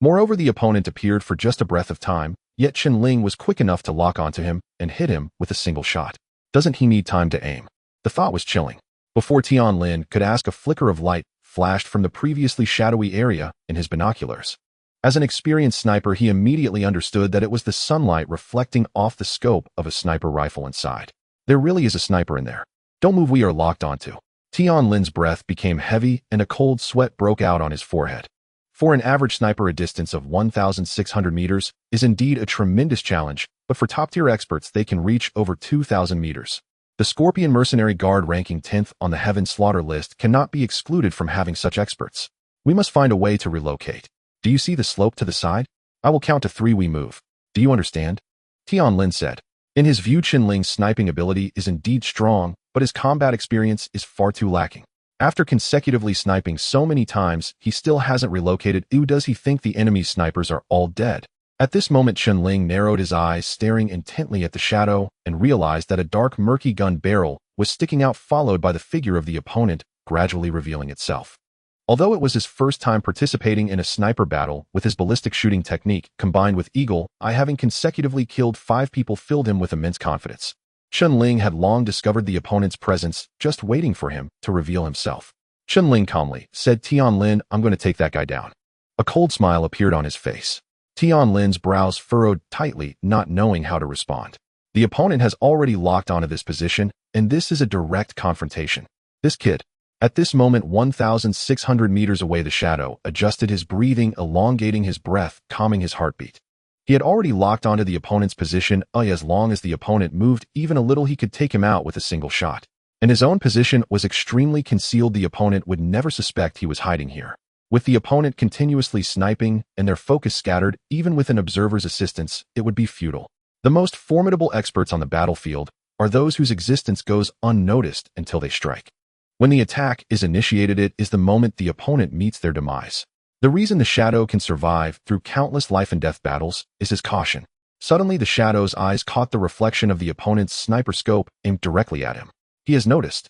Moreover, the opponent appeared for just a breath of time, yet Chen Ling was quick enough to lock onto him and hit him with a single shot. Doesn't he need time to aim? The thought was chilling. Before Chen Ling could ask, a flicker of light flashed from the previously shadowy area in his binoculars. As an experienced sniper, he immediately understood that it was the sunlight reflecting off the scope of a sniper rifle inside. There really is a sniper in there. Don't move, we are locked onto. Chen Ling's breath became heavy and a cold sweat broke out on his forehead. For an average sniper, a distance of 1,600 meters is indeed a tremendous challenge, but for top-tier experts, they can reach over 2,000 meters. The Scorpion mercenary guard, ranking 10th on the Heaven Slaughter list, cannot be excluded from having such experts. We must find a way to relocate. Do you see the slope to the side? I will count to 3, we move. Do you understand? Chen Ling said. In his view, Chen Ling's sniping ability is indeed strong, but his combat experience is far too lacking. After consecutively sniping so many times, he still hasn't relocated. Does he think the enemy's snipers are all dead? At this moment, Chen Ling narrowed his eyes, staring intently at the shadow, and realized that a dark, murky gun barrel was sticking out, followed by the figure of the opponent gradually revealing itself. Although it was his first time participating in a sniper battle, with his ballistic shooting technique, combined with Eagle Eye having consecutively killed 5 people, filled him with immense confidence. Chen Ling had long discovered the opponent's presence, just waiting for him to reveal himself. Chen Ling calmly said, Chen Ling, I'm going to take that guy down. A cold smile appeared on his face. Chen Ling's brows furrowed tightly, not knowing how to respond. The opponent has already locked onto this position, and this is a direct confrontation. This kid, at this moment 1,600 meters away, the shadow adjusted his breathing, elongating his breath, calming his heartbeat. He had already locked onto the opponent's position. As long as the opponent moved even a little, he could take him out with a single shot. And his own position was extremely concealed. The opponent would never suspect he was hiding here. With the opponent continuously sniping and their focus scattered, even with an observer's assistance, it would be futile. The most formidable experts on the battlefield are those whose existence goes unnoticed until they strike. When the attack is initiated, it is the moment the opponent meets their demise. The reason the shadow can survive through countless life and death battles is his caution. Suddenly, the shadow's eyes caught the reflection of the opponent's sniper scope aimed directly at him. He has noticed.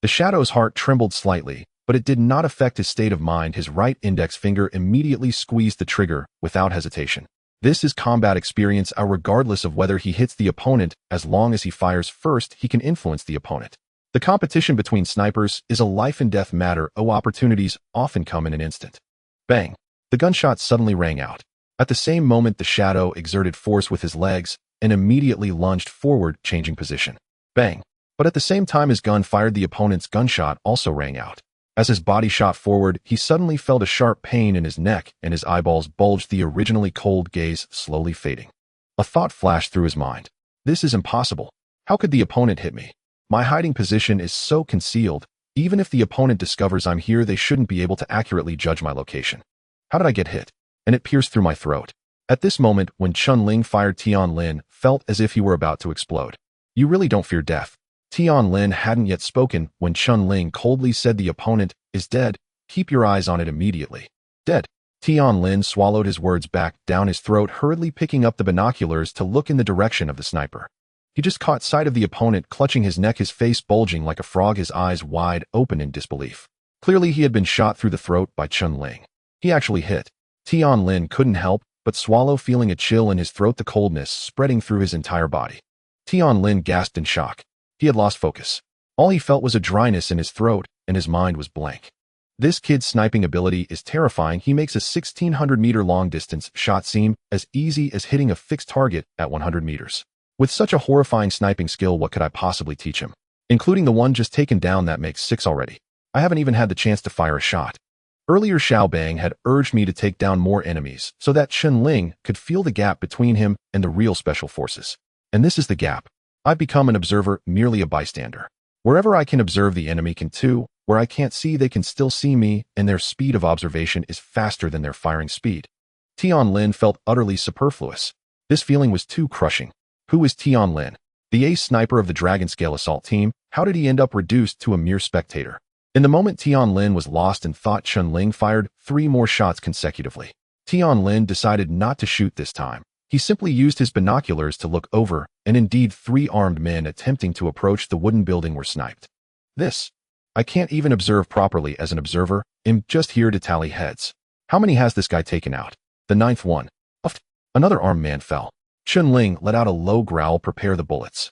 The shadow's heart trembled slightly, but it did not affect his state of mind. His right index finger immediately squeezed the trigger without hesitation. This is combat experience. Regardless of whether he hits the opponent, as long as he fires first, he can influence the opponent. The competition between snipers is a life and death matter. Opportunities often come in an instant. Bang! The gunshot suddenly rang out. At the same moment, the shadow exerted force with his legs and immediately lunged forward, changing position. Bang! But at the same time his gun fired, the opponent's gunshot also rang out. As his body shot forward, he suddenly felt a sharp pain in his neck and his eyeballs bulged, the originally cold gaze slowly fading. A thought flashed through his mind. This is impossible. How could the opponent hit me? My hiding position is so concealed. Even if the opponent discovers I'm here, they shouldn't be able to accurately judge my location. How did I get hit? And it pierced through my throat. At this moment, when Chen Ling fired, Chen Ling felt as if he were about to explode. You really don't fear death. Chen Ling hadn't yet spoken when Chen Ling coldly said, the opponent is dead. Keep your eyes on it immediately. Dead. Chen Ling swallowed his words back down his throat, hurriedly picking up the binoculars to look in the direction of the sniper. He just caught sight of the opponent clutching his neck, his face bulging like a frog, his eyes wide open in disbelief. Clearly he had been shot through the throat by Chen Ling. He actually hit. Chen Ling couldn't help but swallow, feeling a chill in his throat, the coldness spreading through his entire body. Chen Ling gasped in shock. He had lost focus. All he felt was a dryness in his throat, and his mind was blank. This kid's sniping ability is terrifying. He makes a 1,600-meter long-distance shot seem as easy as hitting a fixed target at 100 meters. With such a horrifying sniping skill, what could I possibly teach him? Including the one just taken down, that makes 6 already. I haven't even had the chance to fire a shot. Earlier, Xiao Bang had urged me to take down more enemies so that Chen Ling could feel the gap between him and the real special forces. And this is the gap. I've become an observer, merely a bystander. Wherever I can observe, the enemy can too. Where I can't see, they can still see me, and their speed of observation is faster than their firing speed. Chen Ling felt utterly superfluous. This feeling was too crushing. Who is Chen Ling? The ace sniper of the Dragon Scale assault team. How did he end up reduced to a mere spectator? In the moment, Chen Ling was lost and thought. Chen Ling fired 3 more shots consecutively. Chen Ling decided not to shoot this time. He simply used his binoculars to look over, and indeed 3 armed men attempting to approach the wooden building were sniped. I can't even observe properly as an observer. I'm just here to tally heads. How many has this guy taken out? The 9th one. Another armed man fell. Chen Ling let out a low growl. Prepare the bullets.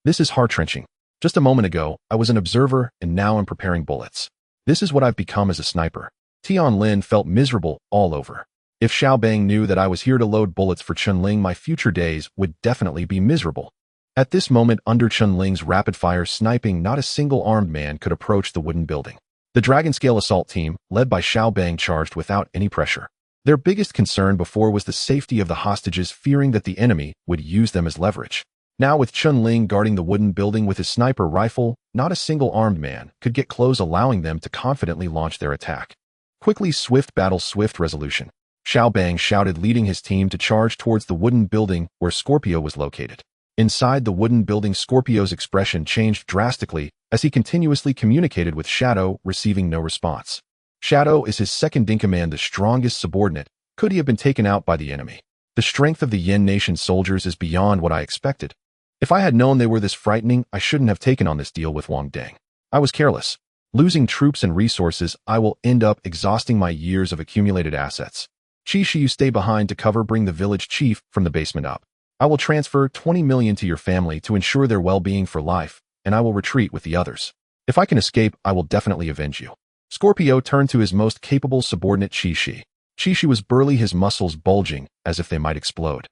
This is heart-wrenching. Just a moment ago, I was an observer, and now I'm preparing bullets. This is what I've become as a sniper. Chen Ling felt miserable all over. If Xiao Bang knew that I was here to load bullets for Chen Ling, my future days would definitely be miserable. At this moment, under Chen Ling's rapid-fire sniping, not a single armed man could approach the wooden building. The Dragon Scale assault team, led by Xiao Bang, charged without any pressure. Their biggest concern before was the safety of the hostages, fearing that the enemy would use them as leverage. Now, with Chen Ling guarding the wooden building with his sniper rifle, not a single armed man could get close, allowing them to confidently launch their attack. Quickly, swift battle, swift resolution. Xiao Bang shouted, leading his team to charge towards the wooden building where Scorpio was located. Inside the wooden building, Scorpio's expression changed drastically as he continuously communicated with Shadow, receiving no response. Shadow is his second-in-command, the strongest subordinate. Could he have been taken out by the enemy? The strength of the Yen Nation soldiers is beyond what I expected. If I had known they were this frightening, I shouldn't have taken on this deal with Wang Deng. I was careless. Losing troops and resources, I will end up exhausting my years of accumulated assets. Chi-Shi, you stay behind to cover. Bring the village chief from the basement up. I will transfer 20 million to your family to ensure their well-being for life, and I will retreat with the others. If I can escape, I will definitely avenge you. Scorpio turned to his most capable subordinate, Chi-Shi. Chi-Shi was burly, his muscles bulging as if they might explode.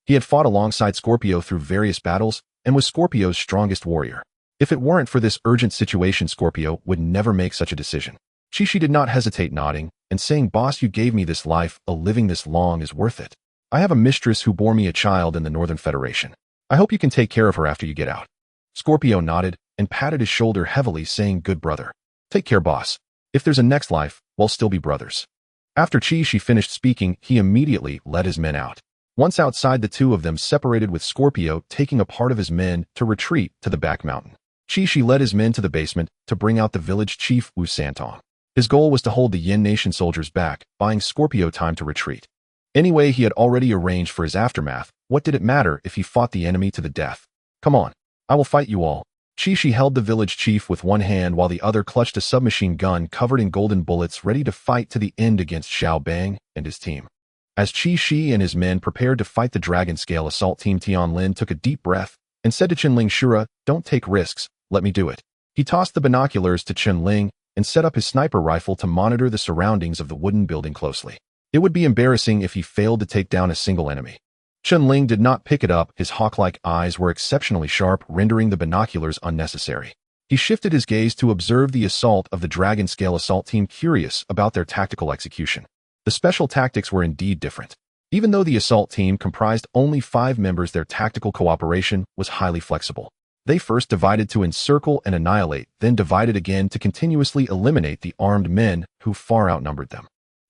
He had fought alongside Scorpio through various battles and was Scorpio's strongest warrior. If it weren't for this urgent situation, Scorpio would never make such a decision. She did not hesitate, nodding and saying, "Boss, you gave me this life, a living this long is worth it. I have a mistress who bore me a child in the Northern Federation. I hope you can take care of her after you get out." Scorpio nodded and patted his shoulder heavily, saying, "Good brother. Take care, boss. If there's a next life, we'll still be brothers." After Chi finished speaking, he immediately led his men out. Once outside, the two of them separated, with Scorpio taking a part of his men to retreat to the back mountain. Chi led his men to the basement to bring out the village chief Wu Santong. His goal was to hold the Yin Nation soldiers back, buying Scorpio time to retreat. Anyway, he had already arranged for his aftermath. What did it matter if he fought the enemy to the death? "Come on, I will fight you all." Chi held the village chief with one hand while the other clutched a submachine gun covered in golden bullets, ready to fight to the end against Xiao Bang and his team. As Chi and his men prepared to fight the Dragon Scale assault team, Lin took a deep breath and said to Chen Ling, "Shura, don't take risks, let me do it." He tossed the binoculars to Chen Ling and set up his sniper rifle to monitor the surroundings of the wooden building closely. It would be embarrassing if he failed to take down a single enemy. Chen Ling did not pick it up. His hawk-like eyes were exceptionally sharp, rendering the binoculars unnecessary. He shifted his gaze to observe the assault of the Dragon Scale assault team, curious about their tactical execution. The special tactics were indeed different. Even though the assault team comprised only 5 members, their tactical cooperation was highly flexible. They first divided to encircle and annihilate, then divided again to continuously eliminate the armed men who far outnumbered them.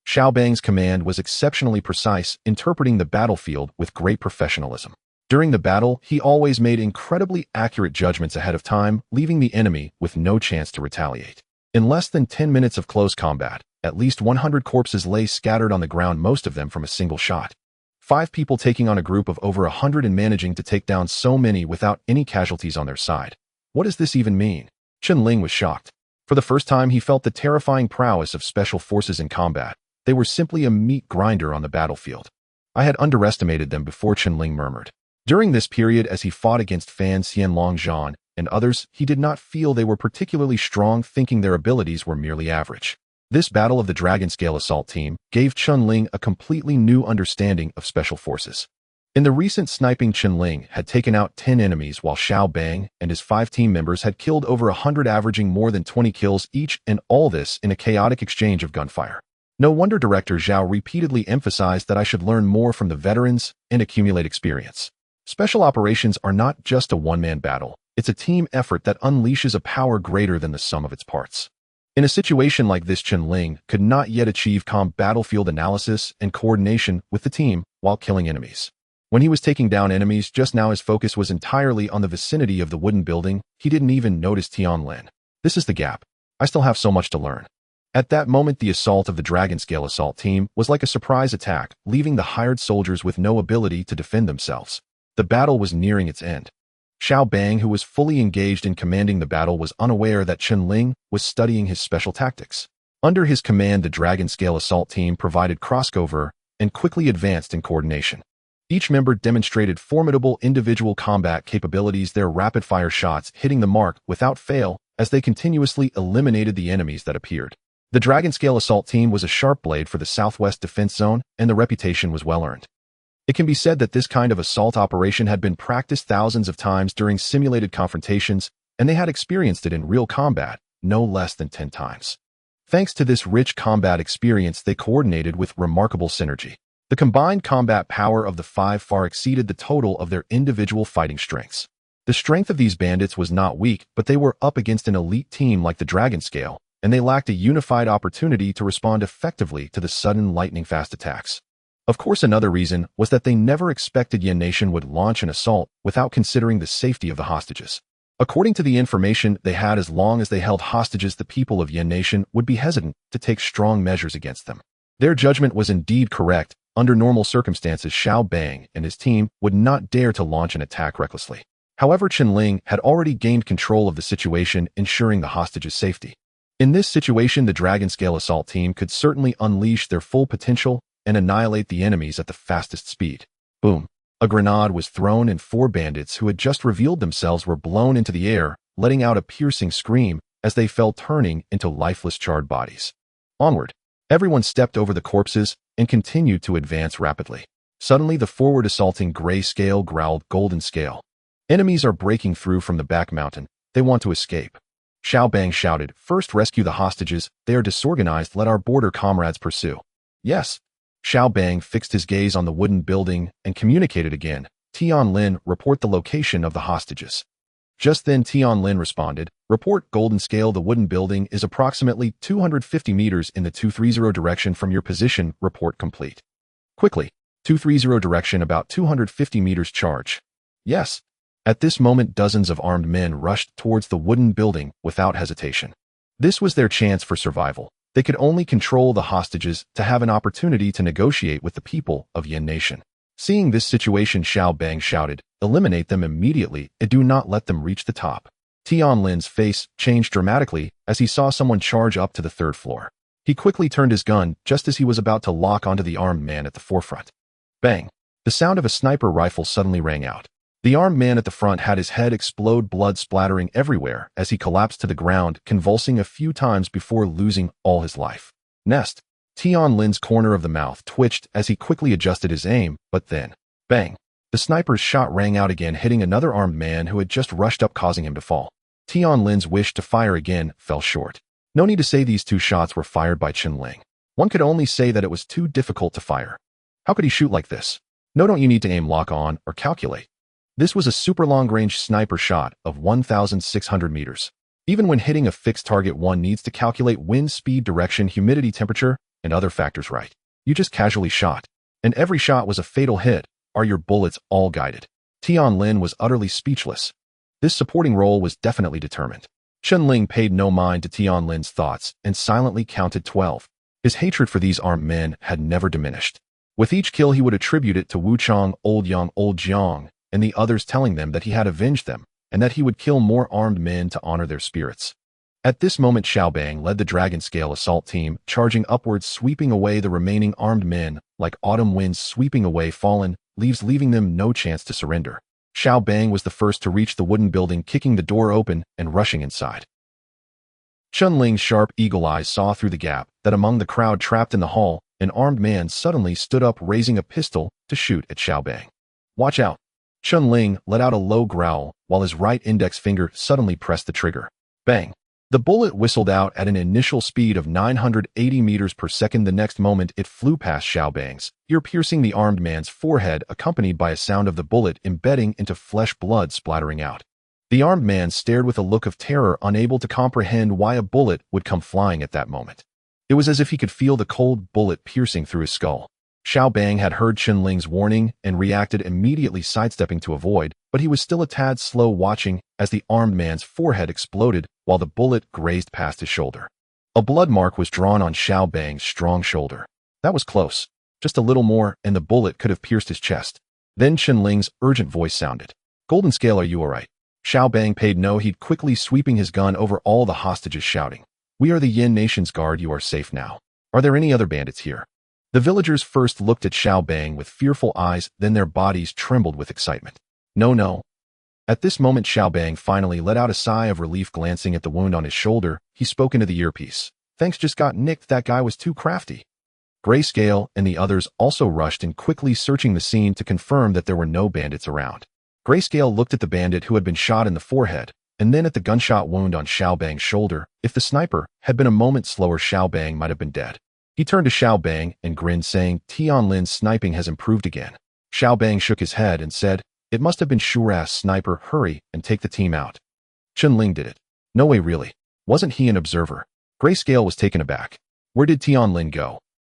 Xiao Bang's command was exceptionally precise, interpreting the battlefield with great professionalism. During the battle, he always made incredibly accurate judgments ahead of time, leaving the enemy with no chance to retaliate. In less than 10 minutes of close combat, at least 100 corpses lay scattered on the ground, most of them from a single shot. 5 people taking on a group of over 100 and managing to take down so many without any casualties on their side. What does this even mean? Chen Ling was shocked. For the first time, he felt the terrifying prowess of special forces in combat. They were simply a meat grinder on the battlefield. "I had underestimated them before," Chen Ling murmured. During this period, as he fought against Fan Xianlongzhan and others, he did not feel they were particularly strong, thinking their abilities were merely average. This battle of the Dragon Scale assault team gave Chen Ling a completely new understanding of special forces. In the recent sniping, Chen Ling had taken out 10 enemies, while Xiao Bang and his 5 team members had killed over 100, averaging more than 20 kills each, and all this in a chaotic exchange of gunfire. No wonder Director Zhao repeatedly emphasized that I should learn more from the veterans and accumulate experience. Special operations are not just a one-man battle. It's a team effort that unleashes a power greater than the sum of its parts. In a situation like this, Chen Ling could not yet achieve calm battlefield analysis and coordination with the team while killing enemies. When he was taking down enemies just now, his focus was entirely on the vicinity of the wooden building. He didn't even notice Lin. This is the gap. I still have so much to learn. At that moment, the assault of the Dragon Scale assault team was like a surprise attack, leaving the hired soldiers with no ability to defend themselves. The battle was nearing its end. Xiao Bang, who was fully engaged in commanding the battle, was unaware that Chen Ling was studying his special tactics. Under his command, the Dragon Scale assault team provided crossover and quickly advanced in coordination. Each member demonstrated formidable individual combat capabilities, their rapid-fire shots hitting the mark without fail as they continuously eliminated the enemies that appeared. The Dragon Scale assault team was a sharp blade for the Southwest Defense Zone, and the reputation was well earned. It can be said that this kind of assault operation had been practiced thousands of times during simulated confrontations, and they had experienced it in real combat no less than 10 times. Thanks to this rich combat experience, they coordinated with remarkable synergy. The combined combat power of the 5 far exceeded the total of their individual fighting strengths. The strength of these bandits was not weak, but they were up against an elite team like the Dragon Scale, and they lacked a unified opportunity to respond effectively to the sudden lightning-fast attacks. Of course, another reason was that they never expected Yin Nation would launch an assault without considering the safety of the hostages. According to the information they had, as long as they held hostages, the people of Yin Nation would be hesitant to take strong measures against them. Their judgment was indeed correct. Under normal circumstances, Xiao Bang and his team would not dare to launch an attack recklessly. However, Chen Ling had already gained control of the situation, ensuring the hostages' safety. In this situation, the Dragon Scale assault team could certainly unleash their full potential and annihilate the enemies at the fastest speed. Boom. A grenade was thrown, and 4 bandits who had just revealed themselves were blown into the air, letting out a piercing scream as they fell, turning into lifeless, charred bodies. Onward. Everyone stepped over the corpses and continued to advance rapidly. Suddenly, the forward assaulting Gray Scale growled, "Golden Scale. Enemies are breaking through from the back mountain. They want to escape. Xiao Bang shouted, "First rescue the hostages. They are disorganized. Let our border comrades pursue." Yes. Xiao Bang fixed his gaze on the wooden building and communicated again. Tianlin, report the location of the hostages. Just then Tianlin responded, "Report Golden Scale. The wooden building is approximately 250 meters in the 230 direction from your position. Report complete." Quickly. 230 direction, about 250 meters charge. Yes. At this moment dozens of armed men rushed towards the wooden building without hesitation. This was their chance for survival. They could only control the hostages to have an opportunity to negotiate with the people of Yin Nation. Seeing this situation, Xiao Bang shouted, "Eliminate them immediately and do not let them reach the top." Tianlin's face changed dramatically as he saw someone charge up to the third floor. He quickly turned his gun just as he was about to lock onto the armed man at the forefront. Bang! The sound of a sniper rifle suddenly rang out. The armed man at the front had his head explode, blood splattering everywhere as he collapsed to the ground, convulsing a few times before losing all his life. Next, Tianlin's corner of the mouth twitched as he quickly adjusted his aim, but then, bang! The sniper's shot rang out again, hitting another armed man who had just rushed up, causing him to fall. Tianlin's wish to fire again fell short. No need to say these two shots were fired by Chen Ling. One could only say that it was too difficult to fire. How could he shoot like this? No, don't you need to aim, lock on, or calculate? This was a super long-range sniper shot of 1,600 meters. Even when hitting a fixed target, one needs to calculate wind speed, direction, humidity, temperature, and other factors right. You just casually shot. And every shot was a fatal hit. Are your bullets all guided? Tianlin was utterly speechless. This supporting role was definitely determined. Chen Ling paid no mind to Tianlin's thoughts and silently counted 12. His hatred for these armed men had never diminished. With each kill he would attribute it to Wu Chang, Old Yang, Old Jiang, and the others, telling them that he had avenged them, and that he would kill more armed men to honor their spirits. At this moment Xiao Bang led the Dragon Scale assault team, charging upwards, sweeping away the remaining armed men, like autumn winds sweeping away fallen leaves, leaving them no chance to surrender. Xiao Bang was the first to reach the wooden building, kicking the door open and rushing inside. Chen Ling's sharp eagle eyes saw through the gap that among the crowd trapped in the hall, an armed man suddenly stood up, raising a pistol to shoot at Xiao Bang. "Watch out!" Chen Ling let out a low growl while his right index finger suddenly pressed the trigger. Bang! The bullet whistled out at an initial speed of 980 meters per second. The next moment it flew past Xiao Bang's ear, piercing the armed man's forehead, accompanied by a sound of the bullet embedding into flesh, blood splattering out. The armed man stared with a look of terror, unable to comprehend why a bullet would come flying at that moment. It was as if he could feel the cold bullet piercing through his skull. Xiao Bang had heard Chen Ling's warning and reacted immediately, sidestepping to avoid, but he was still a tad slow, watching as the armed man's forehead exploded while the bullet grazed past his shoulder. A blood mark was drawn on Xiao Bang's strong shoulder. That was close. Just a little more, and the bullet could have pierced his chest. Then Chen Ling's urgent voice sounded. "Golden Scale, are you all right?" Xiao Bang paid no heed, quickly sweeping his gun over all the hostages, shouting, "We are the Yin Nation's guard. You are safe now. Are there any other bandits here?" The villagers first looked at Xiao Bang with fearful eyes, then their bodies trembled with excitement. No. At this moment Xiao Bang finally let out a sigh of relief. Glancing at the wound on his shoulder, he spoke into the earpiece. "Thanks, just got nicked. That guy was too crafty." Grayscale and the others also rushed in, quickly searching the scene to confirm that there were no bandits around. Grayscale looked at the bandit who had been shot in the forehead, and then at the gunshot wound on Xiao Bang's shoulder. If the sniper had been a moment slower, Xiao Bang might have been dead. He turned to Xiao Bang and grinned, saying, "Tianlin's sniping has improved again." Xiao Bang shook his head and said, "It must have been sure-ass sniper. Hurry and take the team out." Chen Ling did it. "No way, really? Wasn't he an observer?" Grayscale was taken aback. "Where did Tianlin go?"